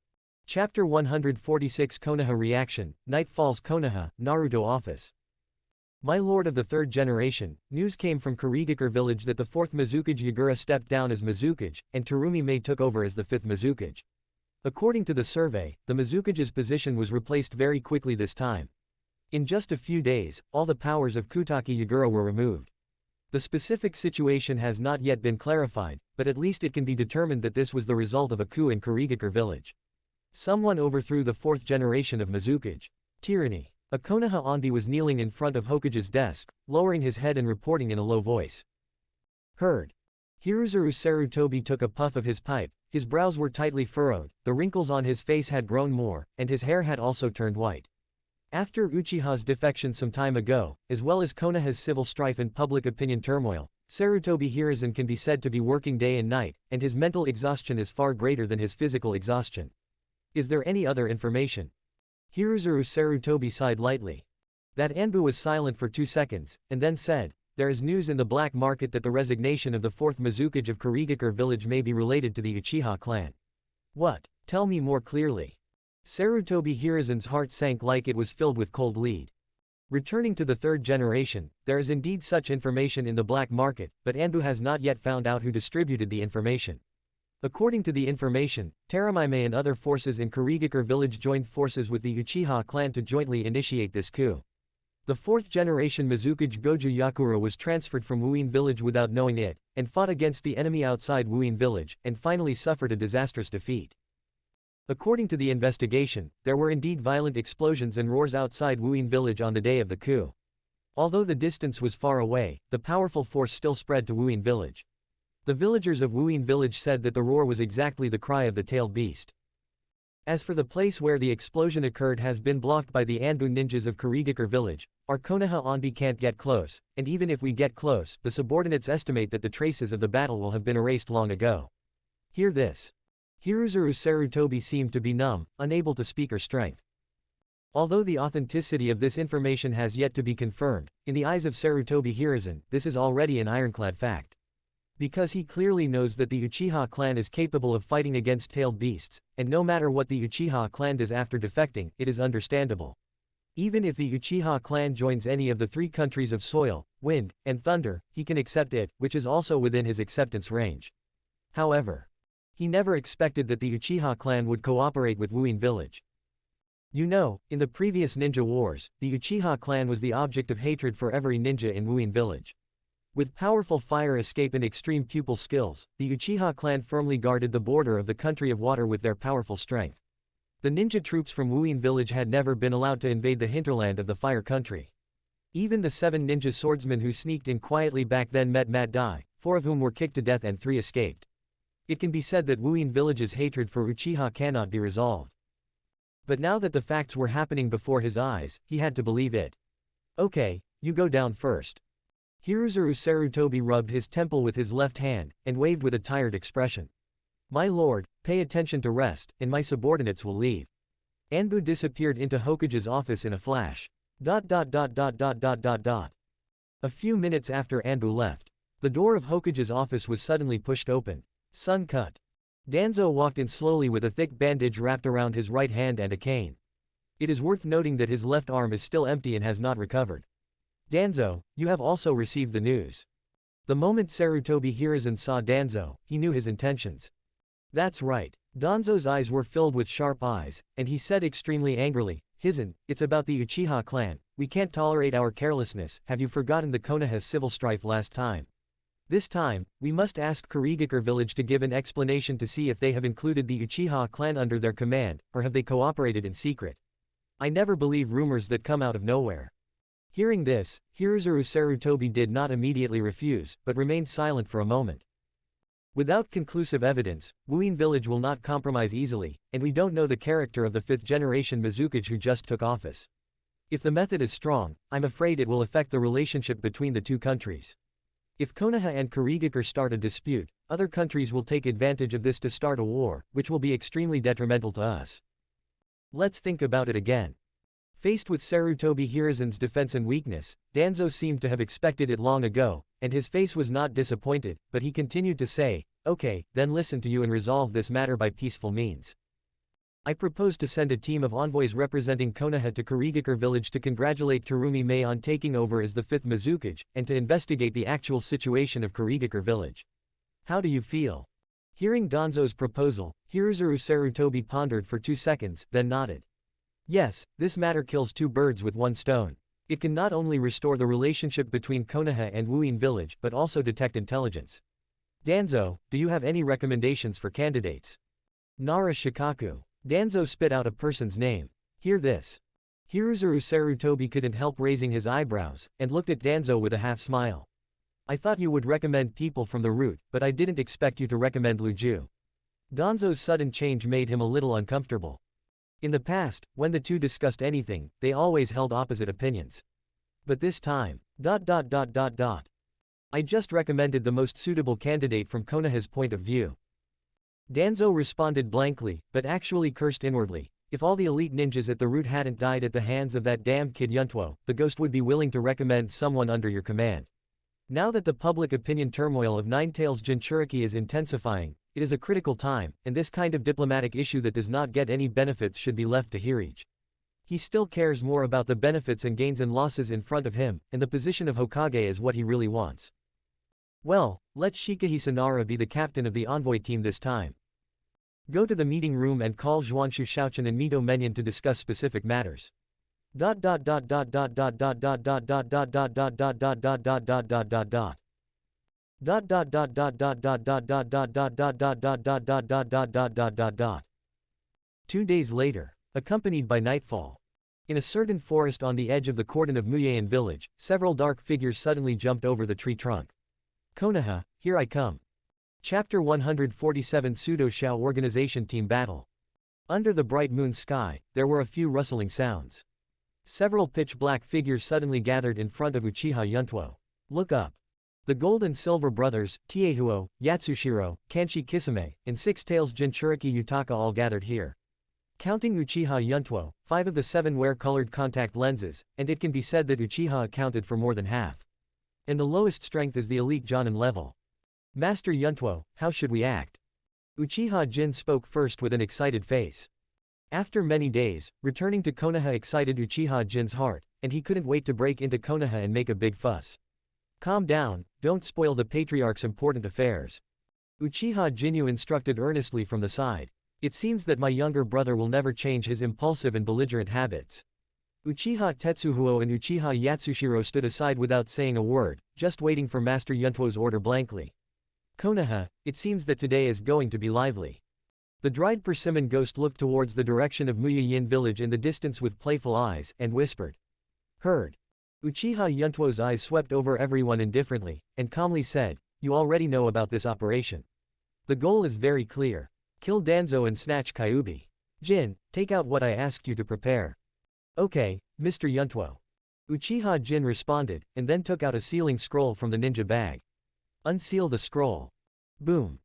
Speaker 2: Chapter 146 Konoha Reaction, Night Falls Konoha, Naruto Office. My lord of the third generation, news came from Kurigakure village that the fourth Mizukage Yagura stepped down as Mizukage, and Terumi Mei took over as the fifth Mizukage. According to the survey, the Mizukage's position was replaced very quickly this time. In just a few days, all the powers of Kutaki Yagura were removed. The specific situation has not yet been clarified, but at least it can be determined that this was the result of a coup in Kurigakure village. Someone overthrew the fourth generation of Mizukage. Tyranny. A Konoha Andi was kneeling in front of Hokage's desk, lowering his head and reporting in a low voice. Heard. Hiruzuru Sarutobi took a puff of his pipe, his brows were tightly furrowed, the wrinkles on his face had grown more, and his hair had also turned white. After Uchiha's defection some time ago, as well as Konoha's civil strife and public opinion turmoil, Sarutobi Hiruzen can be said to be working day and night, and his mental exhaustion is far greater than his physical exhaustion. Is there any other information? Hiruzuru Sarutobi sighed lightly. That Anbu was silent for 2 seconds, and then said, there is news in the black market that the resignation of the fourth Mizukage of Kurigakure village may be related to the Uchiha clan. What? Tell me more clearly. Sarutobi Hiruzen's heart sank like it was filled with cold lead. Returning to the third generation, there is indeed such information in the black market, but Anbu has not yet found out who distributed the information. According to the information, Teramaime and other forces in Kurigakure village joined forces with the Uchiha clan to jointly initiate this coup. The fourth generation Mizukage Goju Yakura was transferred from Wuin village without knowing it, and fought against the enemy outside Wuin village, and finally suffered a disastrous defeat. According to the investigation, there were indeed violent explosions and roars outside Wuyin village on the day of the coup. Although the distance was far away, the powerful force still spread to Wuyin village. The villagers of Wuyin village said that the roar was exactly the cry of the tailed beast. As for the place where the explosion occurred has been blocked by the Anbu ninjas of Kurigakure village. Our Konoha Onbi can't get close, and even if we get close, the subordinates estimate that the traces of the battle will have been erased long ago. Hear this. Hiruzuru Sarutobi seemed to be numb, unable to speak or strength. Although the authenticity of this information has yet to be confirmed, in the eyes of Sarutobi Hiruzen, this is already an ironclad fact. Because he clearly knows that the Uchiha clan is capable of fighting against tailed beasts, and no matter what the Uchiha clan does after defecting, it is understandable. Even if the Uchiha clan joins any of the three countries of soil, wind, and thunder, he can accept it, which is also within his acceptance range. However, he never expected that the Uchiha clan would cooperate with Wuyin village. You know, in the previous ninja wars, the Uchiha clan was the object of hatred for every ninja in Wuyin village. With powerful fire escape and extreme pupil skills, the Uchiha clan firmly guarded the border of the country of water with their powerful strength. The ninja troops from Wuyin village had never been allowed to invade the hinterland of the fire country. Even the 7 ninja swordsmen who sneaked in quietly back then met Mad Dai, 4 of whom were kicked to death and 3 escaped. It can be said that Wuyin village's hatred for Uchiha cannot be resolved. But now that the facts were happening before his eyes, he had to believe it. Okay, you go down first. Hiruzuru Sarutobi rubbed his temple with his left hand, and waved with a tired expression. My lord, pay attention to rest, and my subordinates will leave. Anbu disappeared into Hokage's office in a flash. A few minutes after Anbu left, the door of Hokage's office was suddenly pushed open. Sun cut. Danzo walked in slowly with a thick bandage wrapped around his right hand and a cane. It is worth noting that his left arm is still empty and has not recovered. Danzo, you have also received the news. The moment Sarutobi Hiruzen saw Danzo, he knew his intentions. That's right. Danzo's eyes were filled with sharp eyes, and he said extremely angrily, Hizen, it's about the Uchiha clan, we can't tolerate our carelessness, have you forgotten the Konoha civil strife last time? This time, we must ask Kurigakure village to give an explanation to see if they have included the Uchiha clan under their command, or have they cooperated in secret. I never believe rumors that come out of nowhere. Hearing this, Hiruzuru Sarutobi did not immediately refuse, but remained silent for a moment. Without conclusive evidence, Wuyin village will not compromise easily, and we don't know the character of the 5th generation Mizukage who just took office. If the method is strong, I'm afraid it will affect the relationship between the two countries. If Konoha and Kurigakure start a dispute, other countries will take advantage of this to start a war, which will be extremely detrimental to us. Let's think about it again. Faced with Sarutobi Hiruzen's defense and weakness, Danzo seemed to have expected it long ago, and his face was not disappointed, but he continued to say, okay, then listen to you and resolve this matter by peaceful means. I propose to send a team of envoys representing Konoha to Kurigakure village to congratulate Terumi Mei on taking over as the 5th Mizukage, and to investigate the actual situation of Kurigakure village. How do you feel? Hearing Danzo's proposal, Hiruzuru Sarutobi pondered for 2 seconds, then nodded. Yes, this matter kills 2 birds with 1 stone. It can not only restore the relationship between Konoha and Wuyin village but also detect intelligence. Danzo, do you have any recommendations for candidates? Nara Shikaku. Danzo spit out a person's name. Hear this. Hiruzuru Sarutobi couldn't help raising his eyebrows, and looked at Danzo with a half-smile. I thought you would recommend people from the route, but I didn't expect you to recommend Luju. Danzo's sudden change made him a little uncomfortable. In the past, when the two discussed anything, they always held opposite opinions. But this time, I just recommended the most suitable candidate from Konoha's point of view. Danzo responded blankly, but actually cursed inwardly. If all the elite ninjas at the route hadn't died at the hands of that damned kid Yuntuo, the ghost would be willing to recommend someone under your command. Now that the public opinion turmoil of Ninetales Jinchuriki is intensifying, it is a critical time, and this kind of diplomatic issue that does not get any benefits should be left to Hirige. He still cares more about the benefits and gains and losses in front of him, and the position of Hokage is what he really wants. Well, let Shika Hisanara be the captain of the envoy team this time. Go to the meeting room and call Zhuanshu Shaochan and Mito Menyan to discuss specific matters. 2 days later, accompanied by nightfall. In a certain forest on the edge of the cordon of Muyean village, several dark figures suddenly jumped over the tree trunk. Konoha, here I come. Chapter 147 Pseudo-Xiao Organization Team Battle. Under the bright moon sky, there were a few rustling sounds. Several pitch-black figures suddenly gathered in front of Uchiha Yuntuo. Look up. The gold and silver brothers, Tiehuo, Yatsushiro, Kanshi Kisame, and Six Tails Jinchuriki Yutaka all gathered here. Counting Uchiha Yuntuo, 5 of the 7 wear colored contact lenses, and it can be said that Uchiha accounted for more than half. And the lowest strength is the elite Jonin level. Master Yuntuo, how should we act? Uchiha Jin spoke first with an excited face. After many days, returning to Konoha excited Uchiha Jin's heart, and he couldn't wait to break into Konoha and make a big fuss. Calm down, don't spoil the patriarch's important affairs. Uchiha Jinyu instructed earnestly from the side. It seems that my younger brother will never change his impulsive and belligerent habits. Uchiha Tetsuhuo and Uchiha Yatsushiro stood aside without saying a word, just waiting for Master Yuntuo's order blankly. Konoha, it seems that today is going to be lively. The dried persimmon ghost looked towards the direction of Muyeyin village in the distance with playful eyes, and whispered. Heard. Uchiha Yuntuo's eyes swept over everyone indifferently, and calmly said, you already know about this operation. The goal is very clear. Kill Danzo and snatch Kyuubi. Jin, take out what I asked you to prepare. Okay, Mr. Yuntuo. Uchiha Jin responded, and then took out a sealing scroll from the ninja bag. Unseal the scroll. Boom.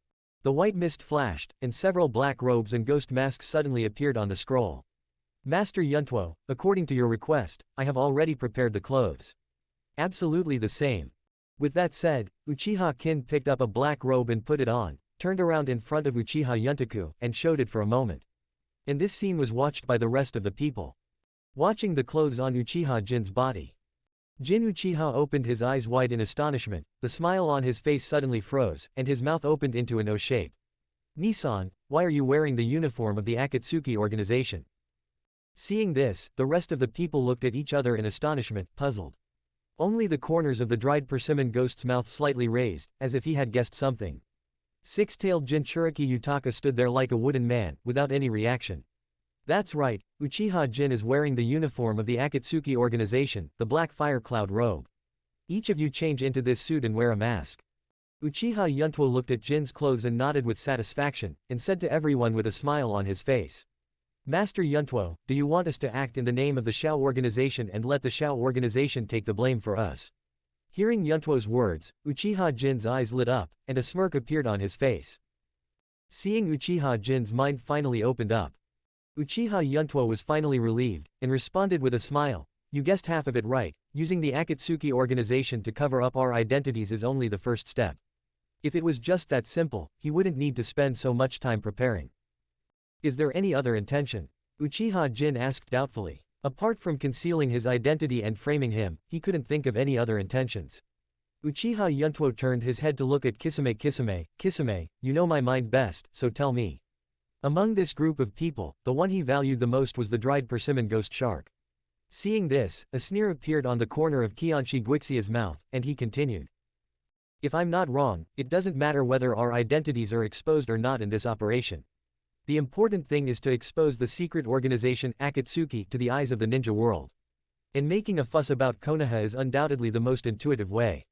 Speaker 2: The white mist flashed, and several black robes and ghost masks suddenly appeared on the scroll. Master Yuntuo, according to your request, I have already prepared the clothes. Absolutely the same. With that said, Uchiha Kin picked up a black robe and put it on, turned around in front of Uchiha Yuntaku, and showed it for a moment. And this scene was watched by the rest of the people. Watching the clothes on Uchiha Jin's body. Jin Uchiha opened his eyes wide in astonishment, the smile on his face suddenly froze, and his mouth opened into an O shape. Nissan, why are you wearing the uniform of the Akatsuki organization? Seeing this, the rest of the people looked at each other in astonishment, puzzled. Only the corners of the dried persimmon ghost's mouth slightly raised, as if he had guessed something. Six-tailed Jinchuriki Yutaka stood there like a wooden man, without any reaction. That's right, Uchiha Jin is wearing the uniform of the Akatsuki organization, the black fire cloud robe. Each of you change into this suit and wear a mask. Uchiha Yuntuo looked at Jin's clothes and nodded with satisfaction, and said to everyone with a smile on his face. Master Yuntuo, do you want us to act in the name of the Xiao organization and let the Xiao organization take the blame for us? Hearing Yuntuo's words, Uchiha Jin's eyes lit up, and a smirk appeared on his face. Seeing Uchiha Jin's mind finally opened up. Uchiha Yuntuo was finally relieved, and responded with a smile, you guessed half of it right, using the Akatsuki organization to cover up our identities is only the first step. If it was just that simple, he wouldn't need to spend so much time preparing. Is there any other intention? Uchiha Jin asked doubtfully. Apart from concealing his identity and framing him, he couldn't think of any other intentions. Uchiha Yuntuo turned his head to look at Kisame. Kisame, you know my mind best, so tell me. Among this group of people, the one he valued the most was the dried persimmon ghost shark. Seeing this, a sneer appeared on the corner of Kianshi Guixia's mouth, and he continued. If I'm not wrong, it doesn't matter whether our identities are exposed or not in this operation. The important thing is to expose the secret organization Akatsuki to the eyes of the ninja world. And making a fuss about Konoha is undoubtedly the most intuitive way.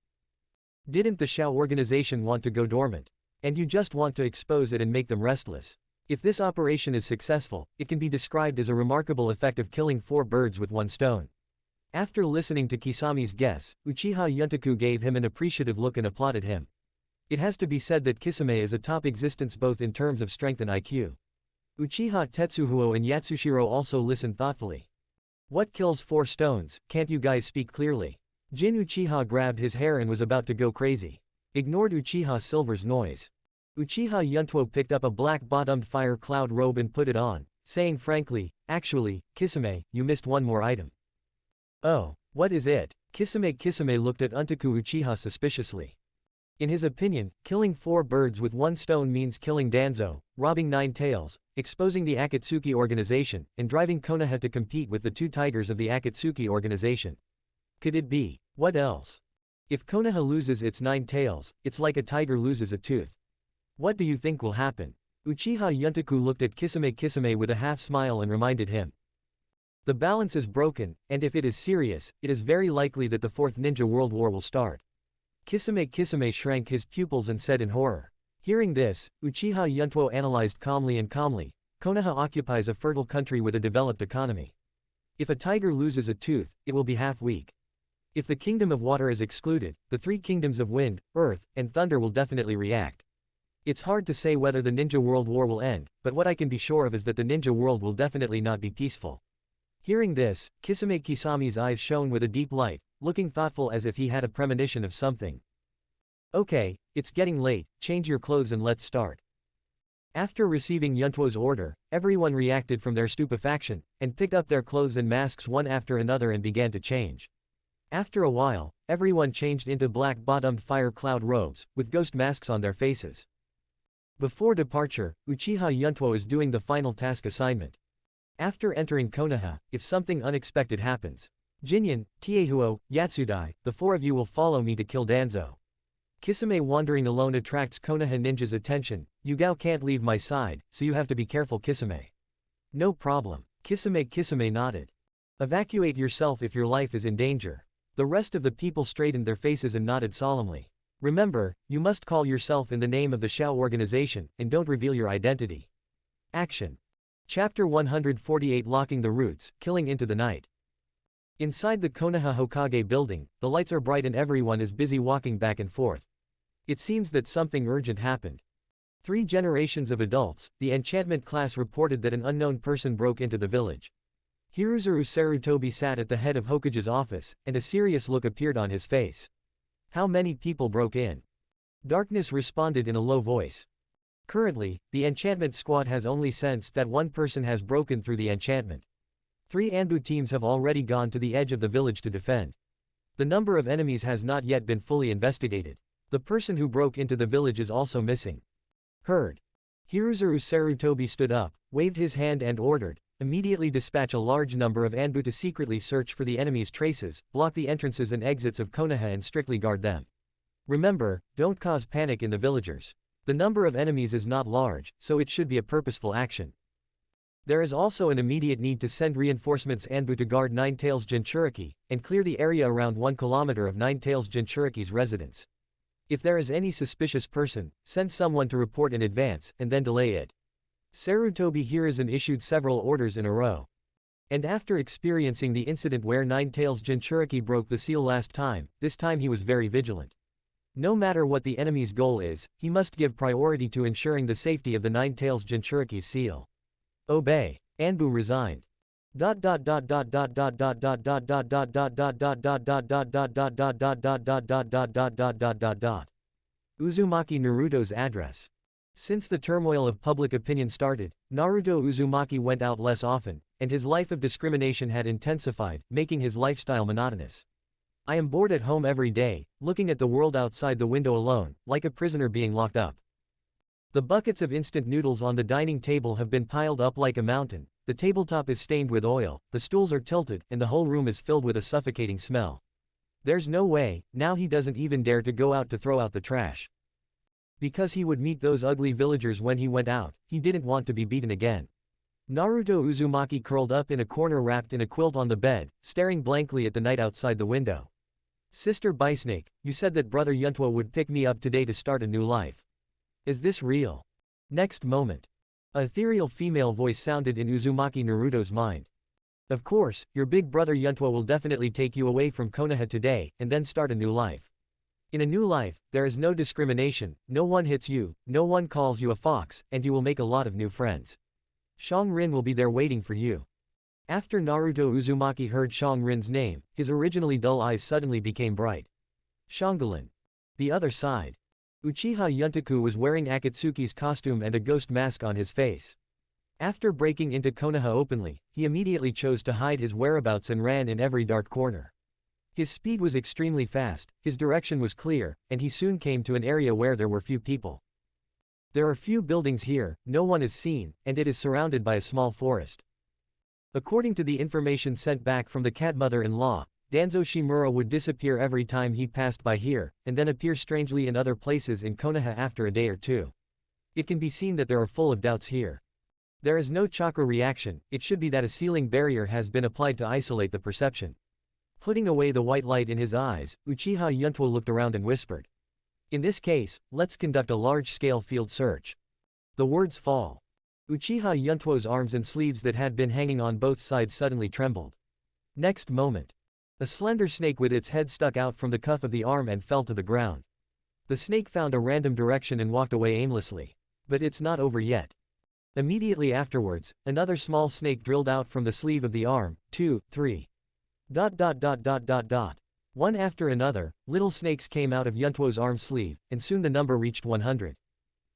Speaker 2: Didn't the Xiao organization want to go dormant? And you just want to expose it and make them restless. If this operation is successful, it can be described as a remarkable effect of killing 4 birds with 1 stone. After listening to Kisami's guess, Uchiha Yuntaku gave him an appreciative look and applauded him. It has to be said that Kisame is a top existence both in terms of strength and IQ. Uchiha Tetsuhuo and Yatsushiro also listened thoughtfully. What kills 4 stones, can't you guys speak clearly? Jin Uchiha grabbed his hair and was about to go crazy. Ignored Uchiha Silver's noise. Uchiha Yuntuo picked up a black-bottomed fire cloud robe and put it on, saying frankly, actually, Kisame, you missed one more item. Oh, what is it? Kisame looked at Untaku Uchiha suspiciously. In his opinion, killing 4 birds with 1 stone means killing Danzo, robbing 9 tails, exposing the Akatsuki organization, and driving Konoha to compete with the 2 tigers of the Akatsuki organization. Could it be? What else? If Konoha loses its 9 tails, it's like a tiger loses a tooth. What do you think will happen? Uchiha Yuntuo looked at Kisame with a half-smile and reminded him. The balance is broken, and if it is serious, it is very likely that the Fourth Ninja World War will start. Kisame shrank his pupils and said in horror. Hearing this, Uchiha Yuntuo analyzed calmly. Konoha occupies a fertile country with a developed economy. If a tiger loses a tooth, it will be half weak. If the kingdom of water is excluded, the three kingdoms of wind, earth, and thunder will definitely react. It's hard to say whether the Ninja World War will end, but what I can be sure of is that the ninja world will definitely not be peaceful. Hearing this, Kisame's eyes shone with a deep light, looking thoughtful as if he had a premonition of something. Okay, it's getting late, change your clothes and let's start. After receiving Yuntuo's order, everyone reacted from their stupefaction, and picked up their clothes and masks one after another and began to change. After a while, everyone changed into black-bottomed fire cloud robes, with ghost masks on their faces. Before departure, Uchiha Yuntuo is doing the final task assignment. After entering Konoha, if something unexpected happens, Jinyan, Tiehuo, Yatsudai, the four of you will follow me to kill Danzo. Kisame wandering alone attracts Konoha ninja's attention. Yugao can't leave my side, so you have to be careful Kisame. No problem. Kisame nodded. Evacuate yourself if your life is in danger. The rest of the people straightened their faces and nodded solemnly. Remember, you must call yourself in the name of the Xiao organization, and don't reveal your identity. Action. Chapter 148 Locking the Roots, Killing into the Night. Inside the Konoha Hokage building, the lights are bright and everyone is busy walking back and forth. It seems that something urgent happened. 3 generations of adults, the enchantment class reported that an unknown person broke into the village. Hiruzuru Sarutobi sat at the head of Hokage's office, and a serious look appeared on his face. How many people broke in? Darkness responded in a low voice. Currently, the enchantment squad has only sensed that one person has broken through the enchantment. 3 Anbu teams have already gone to the edge of the village to defend. The number of enemies has not yet been fully investigated. The person who broke into the village is also missing. Heard. Hiruzuru Sarutobi stood up, waved his hand and ordered, immediately dispatch a large number of Anbu to secretly search for the enemy's traces, block the entrances and exits of Konoha and strictly guard them. Remember, don't cause panic in the villagers. The number of enemies is not large, so it should be a purposeful action. There is also an immediate need to send reinforcements Anbu to guard Nine-Tails Jinchuriki, and clear the area around 1 kilometer of Nine-Tails Jinchuriki's residence. If there is any suspicious person, send someone to report in advance, and then delay it. Sarutobi Hiruzen issued several orders in a row. And after experiencing the incident where Nine-Tails Jinchuriki broke the seal last time, this time he was very vigilant. No matter what the enemy's goal is, he must give priority to ensuring the safety of the Nine-Tails Jinchuriki's seal. Obey. Anbu resigned. Uzumaki Naruto's address. Since the turmoil of public opinion started, Naruto Uzumaki went out less often, and his life of discrimination had intensified, making his lifestyle monotonous. I am bored at home every day, looking at the world outside the window alone, like a prisoner being locked up. The buckets of instant noodles on the dining table have been piled up like a mountain, the tabletop is stained with oil, the stools are tilted, and the whole room is filled with a suffocating smell. There's no way, now he doesn't even dare to go out to throw out the trash. Because he would meet those ugly villagers when he went out, he didn't want to be beaten again. Naruto Uzumaki curled up in a corner wrapped in a quilt on the bed, staring blankly at the night outside the window. Sister Bisnake, you said that brother Yuntuo would pick me up today to start a new life. Is this real? Next moment. A ethereal female voice sounded in Uzumaki Naruto's mind. Of course, your big brother Yuntuo will definitely take you away from Konoha today, and then start a new life. In a new life, there is no discrimination, no one hits you, no one calls you a fox, and you will make a lot of new friends. Shang Rin will be there waiting for you. After Naruto Uzumaki heard Shang Rin's name, his originally dull eyes suddenly became bright. Shangalin. The other side. Uchiha Yuntuo was wearing Akatsuki's costume and a ghost mask on his face. After breaking into Konoha openly, he immediately chose to hide his whereabouts and ran in every dark corner. His speed was extremely fast, his direction was clear, and he soon came to an area where there were few people. There are few buildings here, no one is seen, and it is surrounded by a small forest. According to the information sent back from the cat mother-in-law, Danzo Shimura would disappear every time he passed by here, and then appear strangely in other places in Konoha after a day or two. It can be seen that there are full of doubts here. There is no chakra reaction, it should be that a sealing barrier has been applied to isolate the perception. Putting away the white light in his eyes, Uchiha Yuntuo looked around and whispered. In this case, let's conduct a large-scale field search. The words fall. Uchiha Yuntuo's arms and sleeves that had been hanging on both sides suddenly trembled. Next moment, a slender snake with its head stuck out from the cuff of the arm and fell to the ground. The snake found a random direction and walked away aimlessly. But it's not over yet. Immediately afterwards, another small snake drilled out from the sleeve of the arm. 2, 3. One after another, little snakes came out of Yuntuo's arm sleeve, and soon the number reached 100.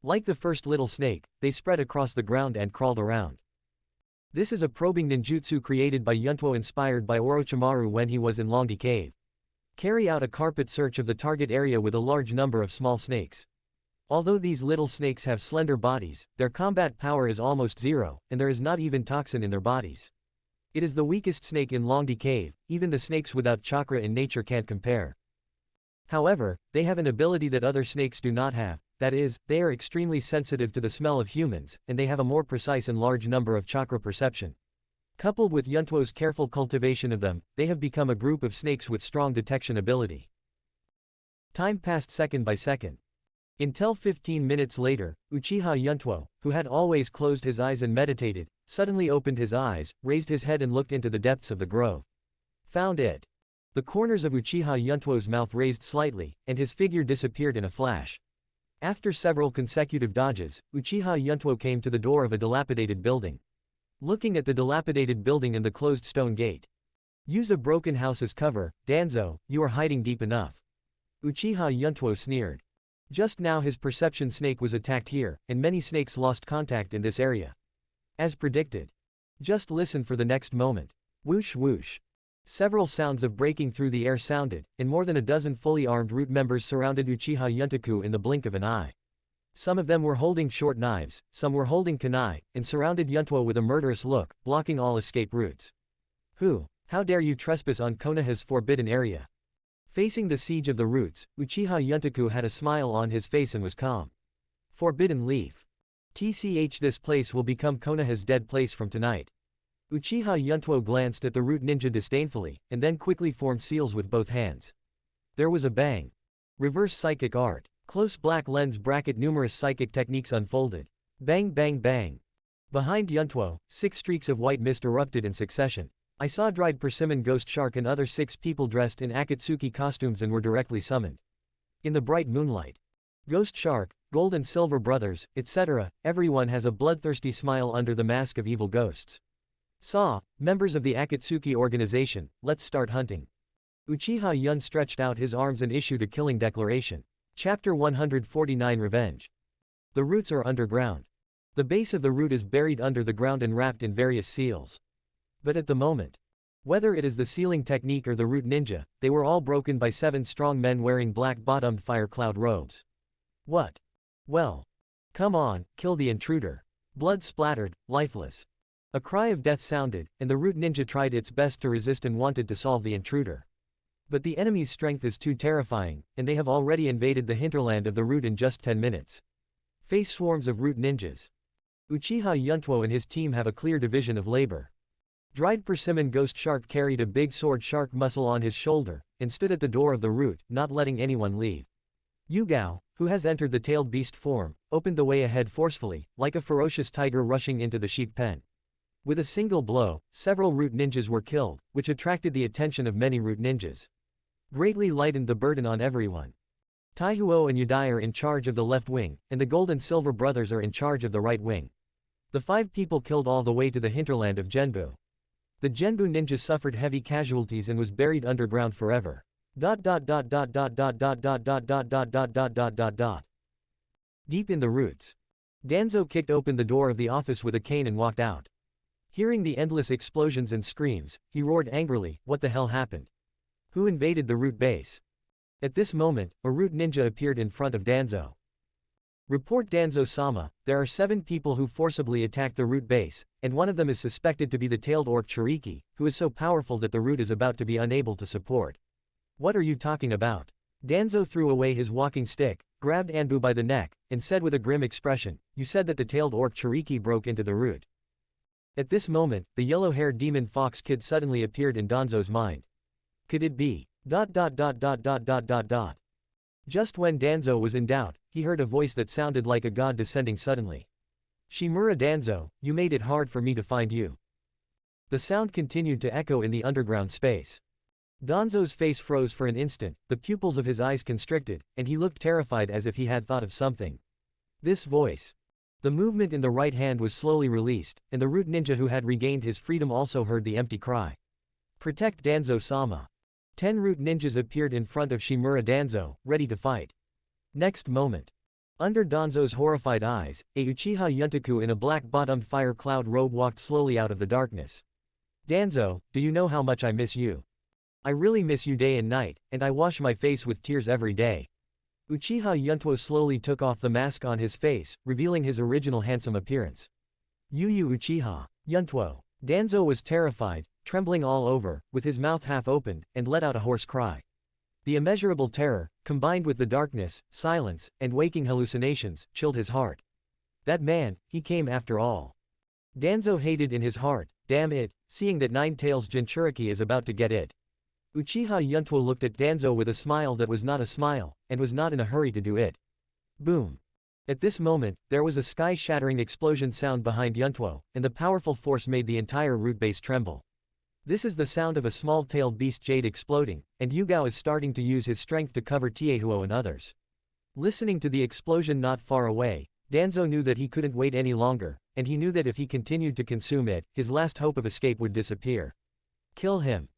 Speaker 2: Like the first little snake, they spread across the ground and crawled around. This is a probing ninjutsu created by Yuntuo inspired by Orochimaru when he was in Ryūchi Cave. Carry out a carpet search of the target area with a large number of small snakes. Although these little snakes have slender bodies, their combat power is almost zero, and there is not even toxin in their bodies. It is the weakest snake in Ryūchi Cave, even the snakes without chakra in nature can't compare. However, they have an ability that other snakes do not have, that is, they are extremely sensitive to the smell of humans, and they have a more precise and large number of chakra perception. Coupled with Yuntuo's careful cultivation of them, they have become a group of snakes with strong detection ability. Time passed second by second. Until 15 minutes later, Uchiha Yuntuo, who had always closed his eyes and meditated, suddenly opened his eyes, raised his head and looked into the depths of the grove. Found it. The corners of Uchiha Yuntuo's mouth raised slightly, and his figure disappeared in a flash. After several consecutive dodges, Uchiha Yuntuo came to the door of a dilapidated building. Looking at the dilapidated building and the closed stone gate. Use a broken house as cover, Danzo, you are hiding deep enough. Uchiha Yuntuo sneered. Just now his perception snake was attacked here, and many snakes lost contact in this area. As predicted. Just listen for the next moment. Whoosh whoosh. Several sounds of breaking through the air sounded, and more than a dozen fully armed root members surrounded Uchiha Yuntoku in the blink of an eye. Some of them were holding short knives, some were holding kunai, and surrounded Yuntuo with a murderous look, blocking all escape routes. How dare you trespass on Konoha's forbidden area? Facing the siege of the roots, Uchiha Yuntoku had a smile on his face and was calm. Forbidden leaf. This place will become Konoha's dead place from tonight. Uchiha Yuntuo glanced at the root ninja disdainfully, and then quickly formed seals with both hands. There was a bang. Reverse psychic art. Close black lens bracket numerous psychic techniques unfolded. Bang bang bang. Behind Yuntuo, 6 streaks of white mist erupted in succession. I saw dried persimmon ghost shark and other 6 people dressed in Akatsuki costumes and were directly summoned. In the bright moonlight. Ghost shark, gold and silver brothers, etc., everyone has a bloodthirsty smile under the mask of evil ghosts. Saw, members of the Akatsuki organization, let's start hunting. Uchiha Yun stretched out his arms and issued a killing declaration. Chapter 149 Revenge. The roots are underground. The base of the root is buried under the ground and wrapped in various seals. But at the moment, whether it is the sealing technique or the root ninja, they were all broken by 7 strong men wearing black-bottomed fire cloud robes. What? Well. Come on, kill the intruder. Blood splattered, lifeless. A cry of death sounded, and the root ninja tried its best to resist and wanted to solve the intruder. But the enemy's strength is too terrifying, and they have already invaded the hinterland of the root in just 10 minutes. Face swarms of root ninjas. Uchiha Yuntuo and his team have a clear division of labor. Dried persimmon ghost shark carried a big sword shark muscle on his shoulder, and stood at the door of the root, not letting anyone leave. Yugao, who has entered the tailed beast form, opened the way ahead forcefully, like a ferocious tiger rushing into the sheep pen. With a single blow, several root ninjas were killed, which attracted the attention of many root ninjas. Greatly lightened the burden on everyone. Taihuo and Yudai are in charge of the left wing, and the gold and silver brothers are in charge of the right wing. The 5 people killed all the way to the hinterland of Genbu. The Genbu ninja suffered heavy casualties and was buried underground forever. Deep in the roots. Danzo kicked open the door of the office with a cane and walked out. Hearing the endless explosions and screams, he roared angrily, what the hell happened? Who invaded the root base? At this moment, a root ninja appeared in front of Danzo. Report Danzo-sama, there are 7 people who forcibly attacked the root base, and one of them is suspected to be the tailed orc Chiriki, who is so powerful that the root is about to be unable to support. What are you talking about? Danzo threw away his walking stick, grabbed Anbu by the neck, and said with a grim expression, "You said that the tailed orc Chiriki broke into the root." At this moment, the yellow-haired demon fox kid suddenly appeared in Danzo's mind. Could it be? Just when Danzo was in doubt, he heard a voice that sounded like a god descending suddenly. "Shimura Danzo, you made it hard for me to find you." The sound continued to echo in the underground space. Danzo's face froze for an instant, the pupils of his eyes constricted, and he looked terrified as if he had thought of something. This voice. The movement in the right hand was slowly released, and the root ninja who had regained his freedom also heard the empty cry. "Protect Danzo-sama." 10 root ninjas appeared in front of Shimura Danzo, ready to fight. Next moment. Under Danzo's horrified eyes, a Uchiha Yuntuo in a black-bottomed fire cloud robe walked slowly out of the darkness. "Danzo, do you know how much I miss you? I really miss you day and night, and I wash my face with tears every day." Uchiha Yuntuo slowly took off the mask on his face, revealing his original handsome appearance. "Yu Uchiha Yuntuo." Danzo was terrified, trembling all over, with his mouth half opened, and let out a hoarse cry. The immeasurable terror, combined with the darkness, silence, and waking hallucinations, chilled his heart. That man, he came after all. Danzo hated in his heart, damn it, seeing that Nine Tails Jinchuriki is about to get it. Uchiha Yuntuo looked at Danzo with a smile that was not a smile, and was not in a hurry to do it. Boom. At this moment, there was a sky-shattering explosion sound behind Yuntuo, and the powerful force made the entire root base tremble. This is the sound of a small-tailed beast jade exploding, and Yugao is starting to use his strength to cover Tiehuo and others. Listening to the explosion not far away, Danzo knew that he couldn't wait any longer, and he knew that if he continued to consume it, his last hope of escape would disappear. "Kill him."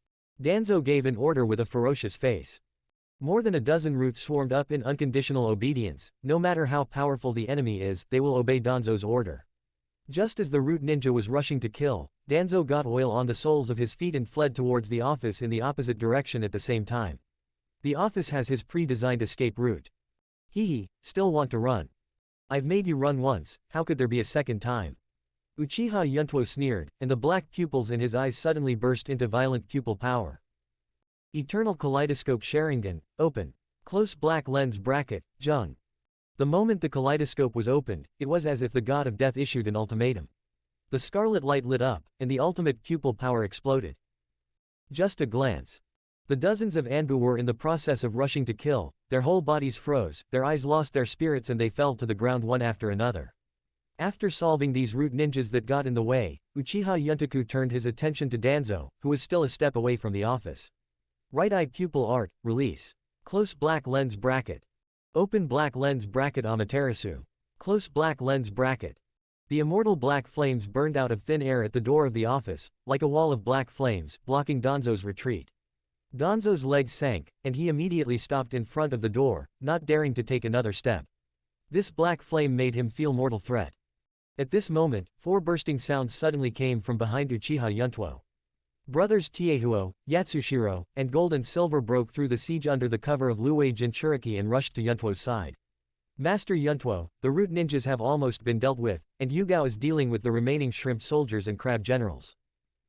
Speaker 2: Danzo gave an order with a ferocious face. More than a dozen roots swarmed up in unconditional obedience. No matter how powerful the enemy is, they will obey Danzo's order. Just as the root ninja was rushing to kill, Danzo got oil on the soles of his feet and fled towards the office in the opposite direction at the same time. The office has his pre-designed escape route. Hee, still want to run? I've made you run once, how could there be a second time? Uchiha Yuntuo sneered, and the black pupils in his eyes suddenly burst into violent pupil power. Eternal Kaleidoscope Sharingan, open. Close black lens bracket, Jung. The moment the kaleidoscope was opened, it was as if the god of death issued an ultimatum. The scarlet light lit up, and the ultimate pupil power exploded. Just a glance. The dozens of Anbu were in the process of rushing to kill, their whole bodies froze, their eyes lost their spirits and they fell to the ground one after another. After solving these root ninjas that got in the way, Uchiha Yuntuo turned his attention to Danzo, who was still a step away from the office. Right eye pupil art, release. Close black lens bracket. Open black lens bracket Amaterasu. Close black lens bracket. The immortal black flames burned out of thin air at the door of the office, like a wall of black flames, blocking Danzo's retreat. Danzo's legs sank, and he immediately stopped in front of the door, not daring to take another step. This black flame made him feel mortal threat. At this moment, 4 bursting sounds suddenly came from behind Uchiha Yuntuo. Brothers Tiehuo, Yatsushiro, and Gold and Silver broke through the siege under the cover of Luwei Jinchuriki and rushed to Yuntuo's side. "Master Yuntuo, the root ninjas have almost been dealt with, and Yugao is dealing with the remaining shrimp soldiers and crab generals."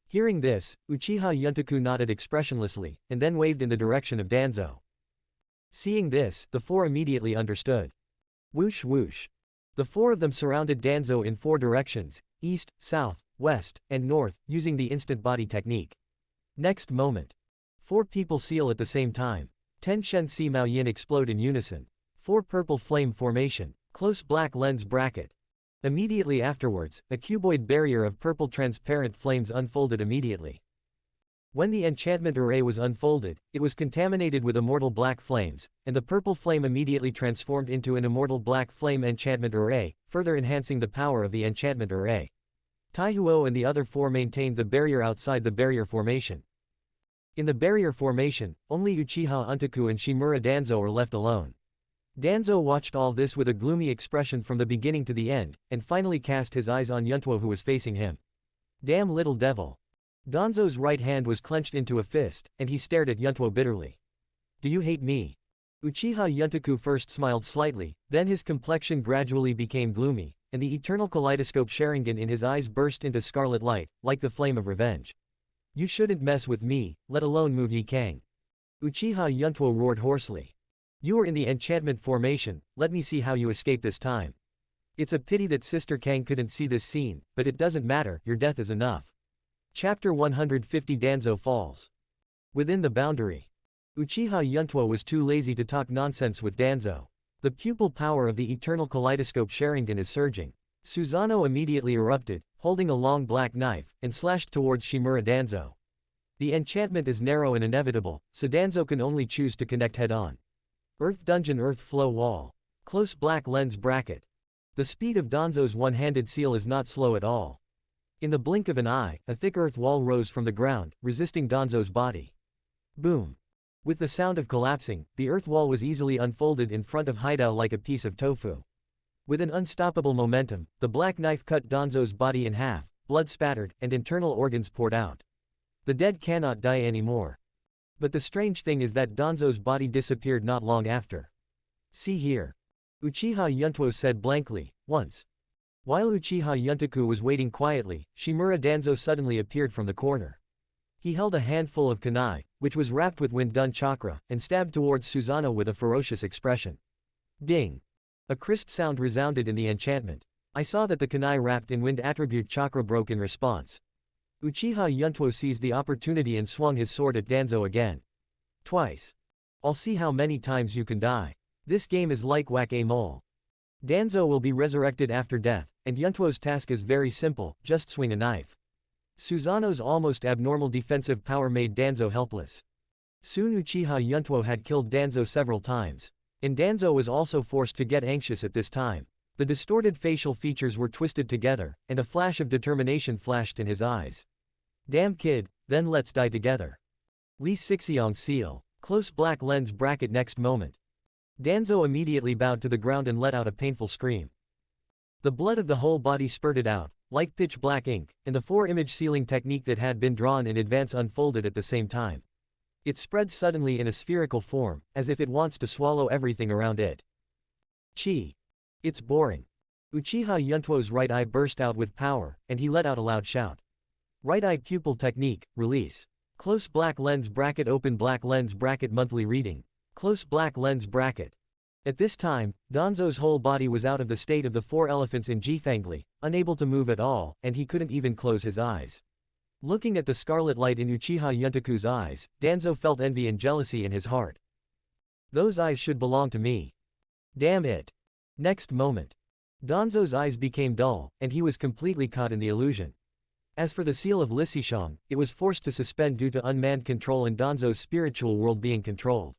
Speaker 2: Hearing this, Uchiha Yuntuo nodded expressionlessly, and then waved in the direction of Danzo. Seeing this, the 4 immediately understood. Whoosh whoosh. The 4 of them surrounded Danzo in 4 directions, east, south, west, and north, using the instant body technique. Next moment. 4 people seal at the same time. 10 Shen Si Mao Yin explode in unison. 4 purple flame formation, close black lens bracket. Immediately afterwards, a cuboid barrier of purple transparent flames unfolded immediately. When the enchantment array was unfolded, it was contaminated with immortal black flames, and the purple flame immediately transformed into an immortal black flame enchantment array, further enhancing the power of the enchantment array. Taihuo and the other 4 maintained the barrier outside the barrier formation. In the barrier formation, only Uchiha Yuntuo and Shimura Danzo are left alone. Danzo watched all this with a gloomy expression from the beginning to the end, and finally cast his eyes on Yuntuo who was facing him. Damn little devil. Danzo's right hand was clenched into a fist, and he stared at Yuntuo bitterly. Do you hate me? Uchiha Yuntuo first smiled slightly, then his complexion gradually became gloomy, and the eternal kaleidoscope Sharingan in his eyes burst into scarlet light, like the flame of revenge. You shouldn't mess with me, let alone move Ye Cang. Uchiha Yuntuo roared hoarsely. You are in the enchantment formation, let me see how you escape this time. It's a pity that Sister Cang couldn't see this scene, but it doesn't matter, your death is enough. Chapter 150 Danzo Falls. Within the boundary. Uchiha Yuntuo was too lazy to talk nonsense with Danzo. The pupil power of the eternal kaleidoscope Sharingan is surging. Susanoo immediately erupted, holding a long black knife, and slashed towards Shimura Danzo. The enchantment is narrow and inevitable, so Danzo can only choose to connect head-on. Earth Dungeon Earth Flow Wall. Close black lens bracket. The speed of Danzo's one-handed seal is not slow at all. In the blink of an eye, a thick earth wall rose from the ground, resisting Danzo's body. Boom. With the sound of collapsing, the earth wall was easily unfolded in front of Haidao like a piece of tofu. With an unstoppable momentum, the black knife cut Danzo's body in half, blood spattered, and internal organs poured out. The dead cannot die anymore. But the strange thing is that Danzo's body disappeared not long after. See here. Uchiha Yuntuo said blankly, once. While Uchiha Yuntoku was waiting quietly, Shimura Danzo suddenly appeared from the corner. He held a handful of kunai, which was wrapped with wind-done chakra, and stabbed towards Susanoo with a ferocious expression. Ding! A crisp sound resounded in the enchantment. I saw that the kunai wrapped in wind attribute chakra broke in response. Uchiha Yuntuo seized the opportunity and swung his sword at Danzo again. Twice. I'll see how many times you can die. This game is like whack-a-mole. Danzo will be resurrected after death, and Yuntuo's task is very simple, just swing a knife. Susanoo's almost abnormal defensive power made Danzo helpless. Soon Uchiha Yuntuo had killed Danzo several times. And Danzo was also forced to get anxious at this time. The distorted facial features were twisted together, and a flash of determination flashed in his eyes. Damn kid, then let's die together. Li Sixiong seal. Close black lens bracket next moment. Danzo immediately bowed to the ground and let out a painful scream. The blood of the whole body spurted out, like pitch black ink, and the four-image sealing technique that had been drawn in advance unfolded at the same time. It spread suddenly in a spherical form, as if it wants to swallow everything around it. Chi. It's boring. Uchiha Yuntuo's right eye burst out with power, and he let out a loud shout. Right eye pupil technique, release. Close black lens bracket open black lens bracket monthly reading. Close black lens bracket. At this time, Danzo's whole body was out of the state of the four elephants in Jifangli, unable to move at all, and he couldn't even close his eyes. Looking at the scarlet light in Uchiha Yuntoku's eyes, Danzo felt envy and jealousy in his heart. Those eyes should belong to me. Damn it. Next moment. Danzo's eyes became dull, and he was completely caught in the illusion. As for the seal of Lissishang, it was forced to suspend due to unmanned control and Danzo's spiritual world being controlled.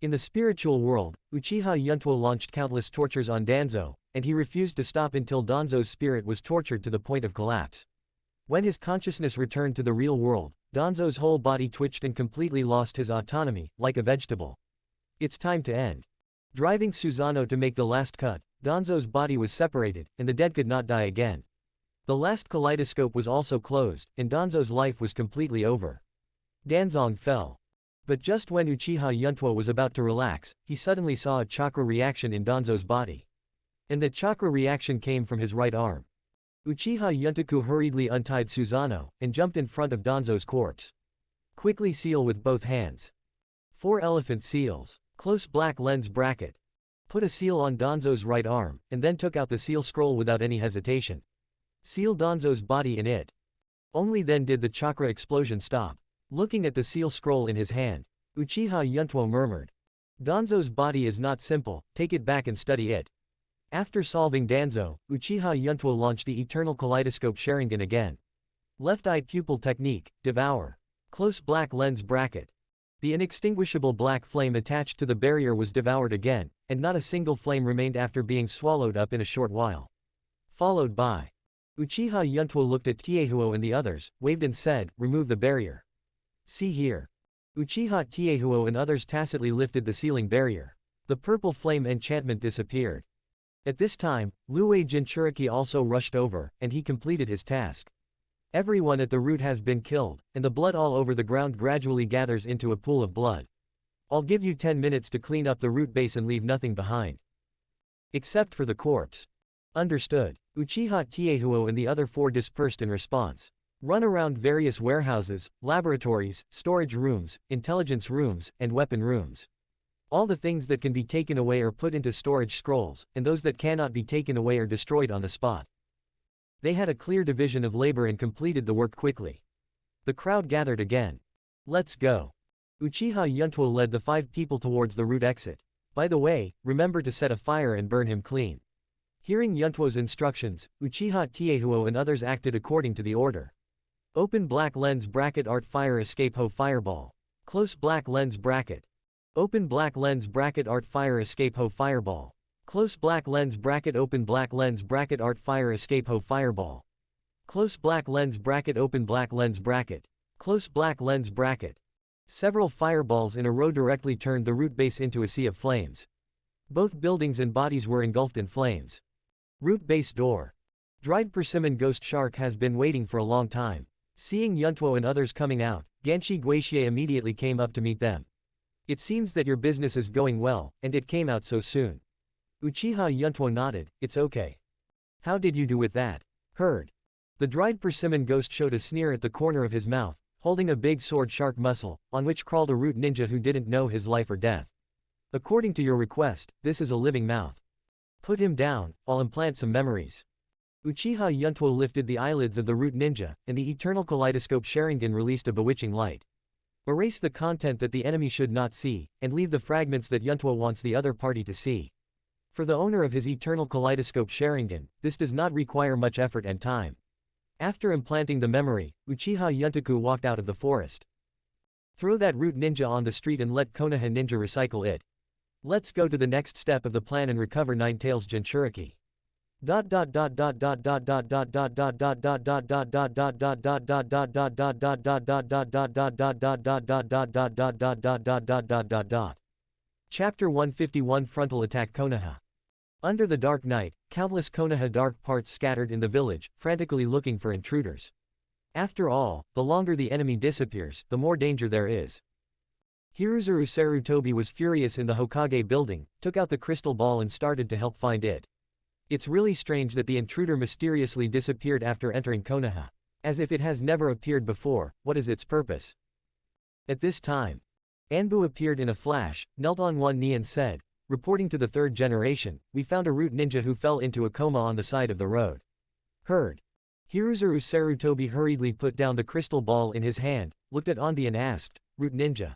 Speaker 2: In the spiritual world, Uchiha Yuntuo launched countless tortures on Danzo, and he refused to stop until Danzo's spirit was tortured to the point of collapse. When his consciousness returned to the real world, Danzo's whole body twitched and completely lost his autonomy, like a vegetable. It's time to end. Driving Susanoo to make the last cut, Danzo's body was separated, and the dead could not die again. The last kaleidoscope was also closed, and Danzo's life was completely over. Danzong fell. But just when Uchiha Yuntuo was about to relax, he suddenly saw a chakra reaction in Danzo's body. And the chakra reaction came from his right arm. Uchiha Yuntoku hurriedly untied Susanoo, and jumped in front of Danzo's corpse. Quickly seal with both hands. 4 elephant seals. Close black lens bracket. Put a seal on Danzo's right arm, and then took out the seal scroll without any hesitation. Seal Danzo's body in it. Only then did the chakra explosion stop. Looking at the seal scroll in his hand, Uchiha Yuntuo murmured. Danzo's body is not simple, take it back and study it. After solving Danzo, Uchiha Yuntuo launched the eternal kaleidoscope Sharingan again. Left-eye pupil technique, devour. Close black lens bracket. The inextinguishable black flame attached to the barrier was devoured again, and not a single flame remained after being swallowed up in a short while. Followed by. Uchiha Yuntuo looked at Tiehuo and the others, waved and said, remove the barrier. See here. Uchiha Tiehuo and others tacitly lifted the sealing barrier. The purple flame enchantment disappeared. At this time, Luwei Jinchuriki also rushed over, and he completed his task. Everyone at the root has been killed, and the blood all over the ground gradually gathers into a pool of blood. I'll give you 10 minutes to clean up the root base and leave nothing behind. Except for the corpse. Understood. Uchiha Tiehuo and the other 4 dispersed in response. Run around various warehouses, laboratories, storage rooms, intelligence rooms, and weapon rooms. All the things that can be taken away are put into storage scrolls, and those that cannot be taken away are destroyed on the spot. They had a clear division of labor and completed the work quickly. The crowd gathered again. Let's go. Uchiha Yuntuo led the 5 people towards the route exit. By the way, remember to set a fire and burn him clean. Hearing Yuntuo's instructions, Uchiha Tiehuo and others acted according to the order. Open black lens bracket art fire escape ho fireball. Close black lens bracket. Open black lens bracket art fire escape ho fireball. Close black lens bracket open black lens bracket art fire escape ho fireball. Close black lens bracket open black lens bracket. Close black lens bracket. Several fireballs in a row directly turned the root base into a sea of flames. Both buildings and bodies were engulfed in flames. Root base door. Dried persimmon ghost shark has been waiting for a long time. Seeing Yuntuo and others coming out, Ganshi Guixie immediately came up to meet them. It seems that your business is going well, and it came out so soon. Uchiha Yuntuo nodded, it's okay. How did you do with that? Heard. The dried persimmon ghost showed a sneer at the corner of his mouth, holding a big sword shark muscle, on which crawled a root ninja who didn't know his life or death. According to your request, this is a living mouth. Put him down, I'll implant some memories. Uchiha Yuntuo lifted the eyelids of the root ninja, and the eternal kaleidoscope Sharingan released a bewitching light. Erase the content that the enemy should not see, and leave the fragments that Yuntuo wants the other party to see. For the owner of his eternal kaleidoscope Sharingan, this does not require much effort and time. After implanting the memory, Uchiha Yuntoku walked out of the forest. Throw that root ninja on the street and let Konoha ninja recycle it. Let's go to the next step of the plan and recover Nine Tails Jinchuriki. Chapter 151 Frontal Attack Konoha. Under the dark night, countless Konoha dark parts scattered in the village, frantically looking for intruders. After all, the longer the enemy disappears, the more danger there is. Hiruzuru Sarutobi was furious in the Hokage building, took out the crystal ball and started to help find it. It's really strange that the intruder mysteriously disappeared after entering Konoha. As if it has never appeared before, what is its purpose? At this time, Anbu appeared in a flash, knelt on one knee and said, reporting to the 3rd generation, we found a root ninja who fell into a coma on the side of the road. Heard. Hiruzuru Sarutobi hurriedly put down the crystal ball in his hand, looked at Anbu and asked, root ninja.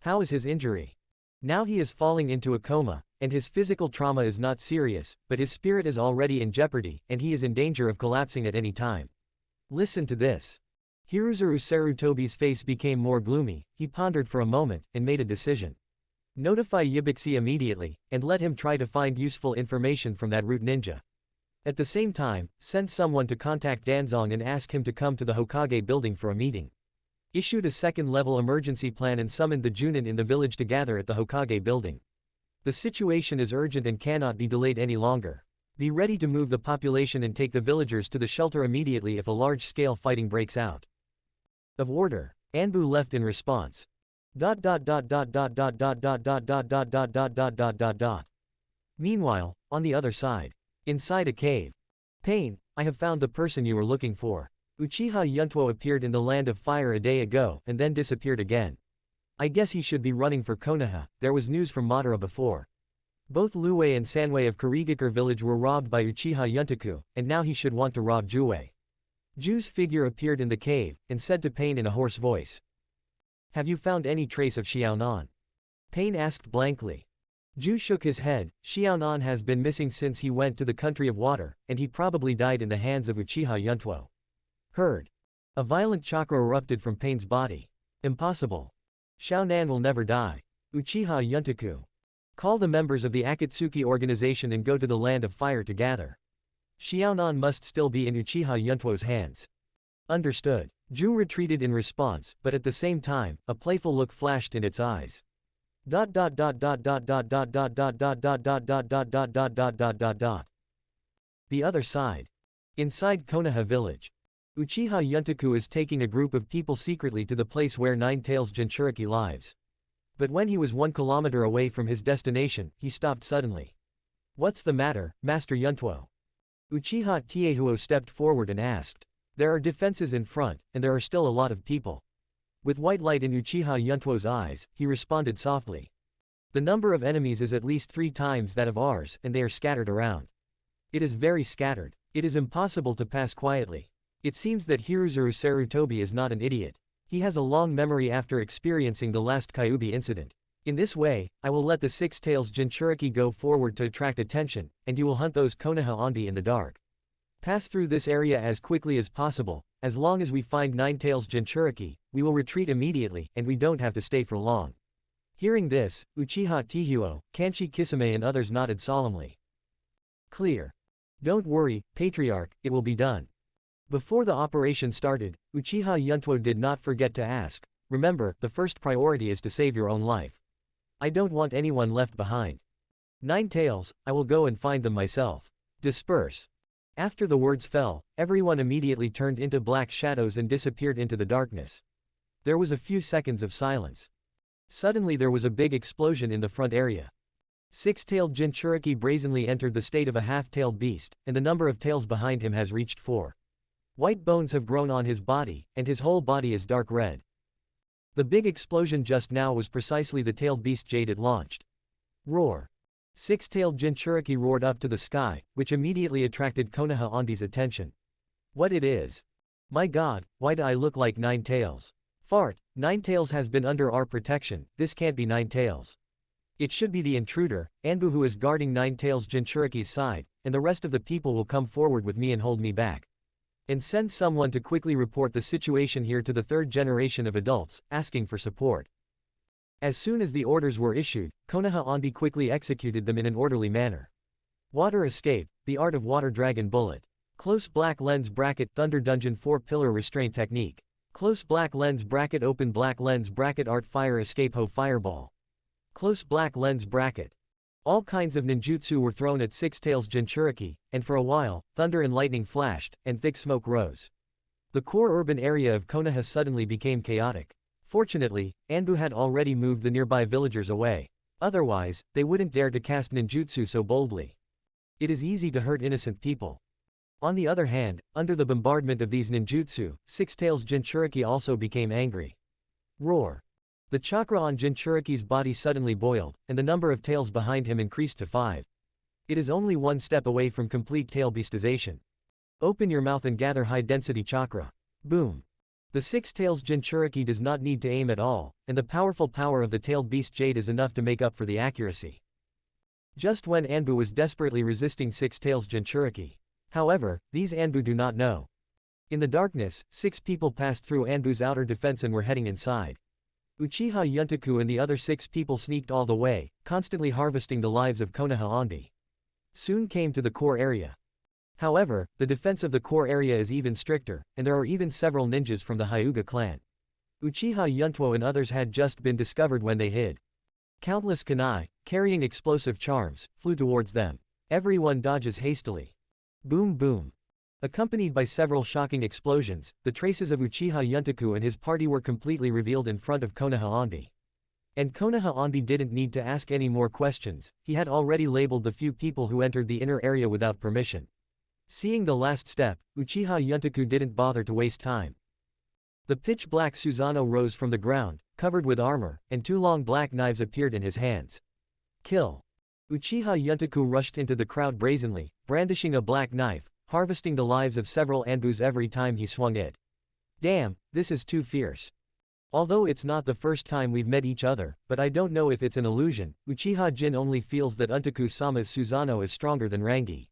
Speaker 2: How is his injury? Now he is falling into a coma, and his physical trauma is not serious, but his spirit is already in jeopardy, and he is in danger of collapsing at any time. Listen to this. Hiruzuru Sarutobi's face became more gloomy, he pondered for a moment, and made a decision. Notify Yibixi immediately, and let him try to find useful information from that root ninja. At the same time, send someone to contact Danzong and ask him to come to the Hokage building for a meeting. Issued a 2nd-level emergency plan and summoned the Junin in the village to gather at the Hokage building. The situation is urgent and cannot be delayed any longer. Be ready to move the population and take the villagers to the shelter immediately if a large-scale fighting breaks out. Of order. Anbu left in response. Meanwhile, on the other side. Inside a cave. Pain, I have found the person you were looking for. Uchiha Yuntuo appeared in the Land of Fire a day ago, and then disappeared again. I guess he should be running for Konoha, there was news from Madara before. Both Luwei and Sanwei of Kurigakure village were robbed by Uchiha Yuntoku, and now he should want to rob Juwei. Ju's figure appeared in the cave, and said to Pain in a hoarse voice. Have you found any trace of Xiaonan? Pain asked blankly. Ju shook his head, Xiaonan has been missing since he went to the country of water, and he probably died in the hands of Uchiha Yuntuo. Heard. A violent chakra erupted from Pain's body. Impossible. Xiaonan will never die. Uchiha Yuntoku. Call the members of the Akatsuki organization and go to the Land of Fire to gather. Xiaonan must still be in Uchiha Yuntuo's hands. Understood. Ju retreated in response, but at the same time, a playful look flashed in its eyes. The other side. Inside Konoha village. Uchiha Yuntoku is taking a group of people secretly to the place where Nine Tails Jinchuriki lives. But when he was 1 kilometer away from his destination, he stopped suddenly. What's the matter, Master Yuntuo? Uchiha Tiehuo stepped forward and asked. There are defenses in front, and there are still a lot of people. With white light in Uchiha Yuntuo's eyes, he responded softly. The number of enemies is at least 3 times that of ours, and they are scattered around. It is very scattered. It is impossible to pass quietly. It seems that Hiruzuru Sarutobi is not an idiot. He has a long memory after experiencing the last Kyuubi incident. In this way, I will let the Six Tails Jinchuriki go forward to attract attention, and you will hunt those Konoha Onbi in the dark. Pass through this area as quickly as possible. As long as we find Nine Tails Jinchuriki, we will retreat immediately, and we don't have to stay for long. Hearing this, Uchiha Tihuo, Kanshi Kisame and others nodded solemnly. Clear. Don't worry, Patriarch, it will be done. Before the operation started, Uchiha Yuntuo did not forget to ask, remember, the first priority is to save your own life. I don't want anyone left behind. Nine Tails, I will go and find them myself. Disperse. After the words fell, everyone immediately turned into black shadows and disappeared into the darkness. There was a few seconds of silence. Suddenly there was a big explosion in the front area. Six-tailed Jinchuriki brazenly entered the state of a half-tailed beast, and the number of tails behind him has reached 4. White bones have grown on his body, and his whole body is dark red. The big explosion just now was precisely the tailed beast Jade it launched. Roar. Six-tailed Jinchuriki roared up to the sky, which immediately attracted Konoha Onbi's attention. What it is? My god, why do I look like Nine Tails? Fart, Nine Tails has been under our protection, this can't be Nine Tails. It should be the intruder, Anbu, who is guarding Nine Tails Jinchuriki's side, and the rest of the people will come forward with me and hold me back. And send someone to quickly report the situation here to the third generation of adults, asking for support. As soon as the orders were issued, Konoha Onbi quickly executed them in an orderly manner. Water escape, the art of water dragon bullet. Close black lens bracket thunder dungeon 4-pillar restraint technique. Close black lens bracket open black lens bracket art fire escape ho fireball. Close black lens bracket. All kinds of ninjutsu were thrown at Six Tails Jinchuriki, and for a while, thunder and lightning flashed, and thick smoke rose. The core urban area of Konoha suddenly became chaotic. Fortunately, Anbu had already moved the nearby villagers away. Otherwise, they wouldn't dare to cast ninjutsu so boldly. It is easy to hurt innocent people. On the other hand, under the bombardment of these ninjutsu, Six Tails Jinchuriki also became angry. Roar. The chakra on Jinchuriki's body suddenly boiled, and the number of tails behind him increased to 5. It is only one step away from complete tail beastization. Open your mouth and gather high-density chakra. Boom. The Six Tails Jinchuriki does not need to aim at all, and the powerful power of the tailed beast Jade is enough to make up for the accuracy. Just when Anbu was desperately resisting Six Tails Jinchuriki. However, these Anbu do not know. In the darkness, 6 people passed through Anbu's outer defense and were heading inside. Uchiha Yuntuo and the other 6 people sneaked all the way, constantly harvesting the lives of Konoha Onbi. Soon came to the core area. However, the defense of the core area is even stricter, and there are even several ninjas from the Hyuga clan. Uchiha Yuntuo and others had just been discovered when they hid. Countless kunai, carrying explosive charms, flew towards them. Everyone dodges hastily. Boom boom. Accompanied by several shocking explosions, the traces of Uchiha Yuntuo and his party were completely revealed in front of Konoha Onbi. And Konoha Onbi didn't need to ask any more questions, he had already labeled the few people who entered the inner area without permission. Seeing the last step, Uchiha Yuntuo didn't bother to waste time. The pitch-black Susanoo rose from the ground, covered with armor, and 2 long black knives appeared in his hands. Kill. Uchiha Yuntuo rushed into the crowd brazenly, brandishing a black knife, harvesting the lives of several Anbus every time he swung it. Damn, this is too fierce. Although it's not the first time we've met each other, but I don't know if it's an illusion, Uchiha Jin only feels that Untaku-sama's Susanoo is stronger than Rangi.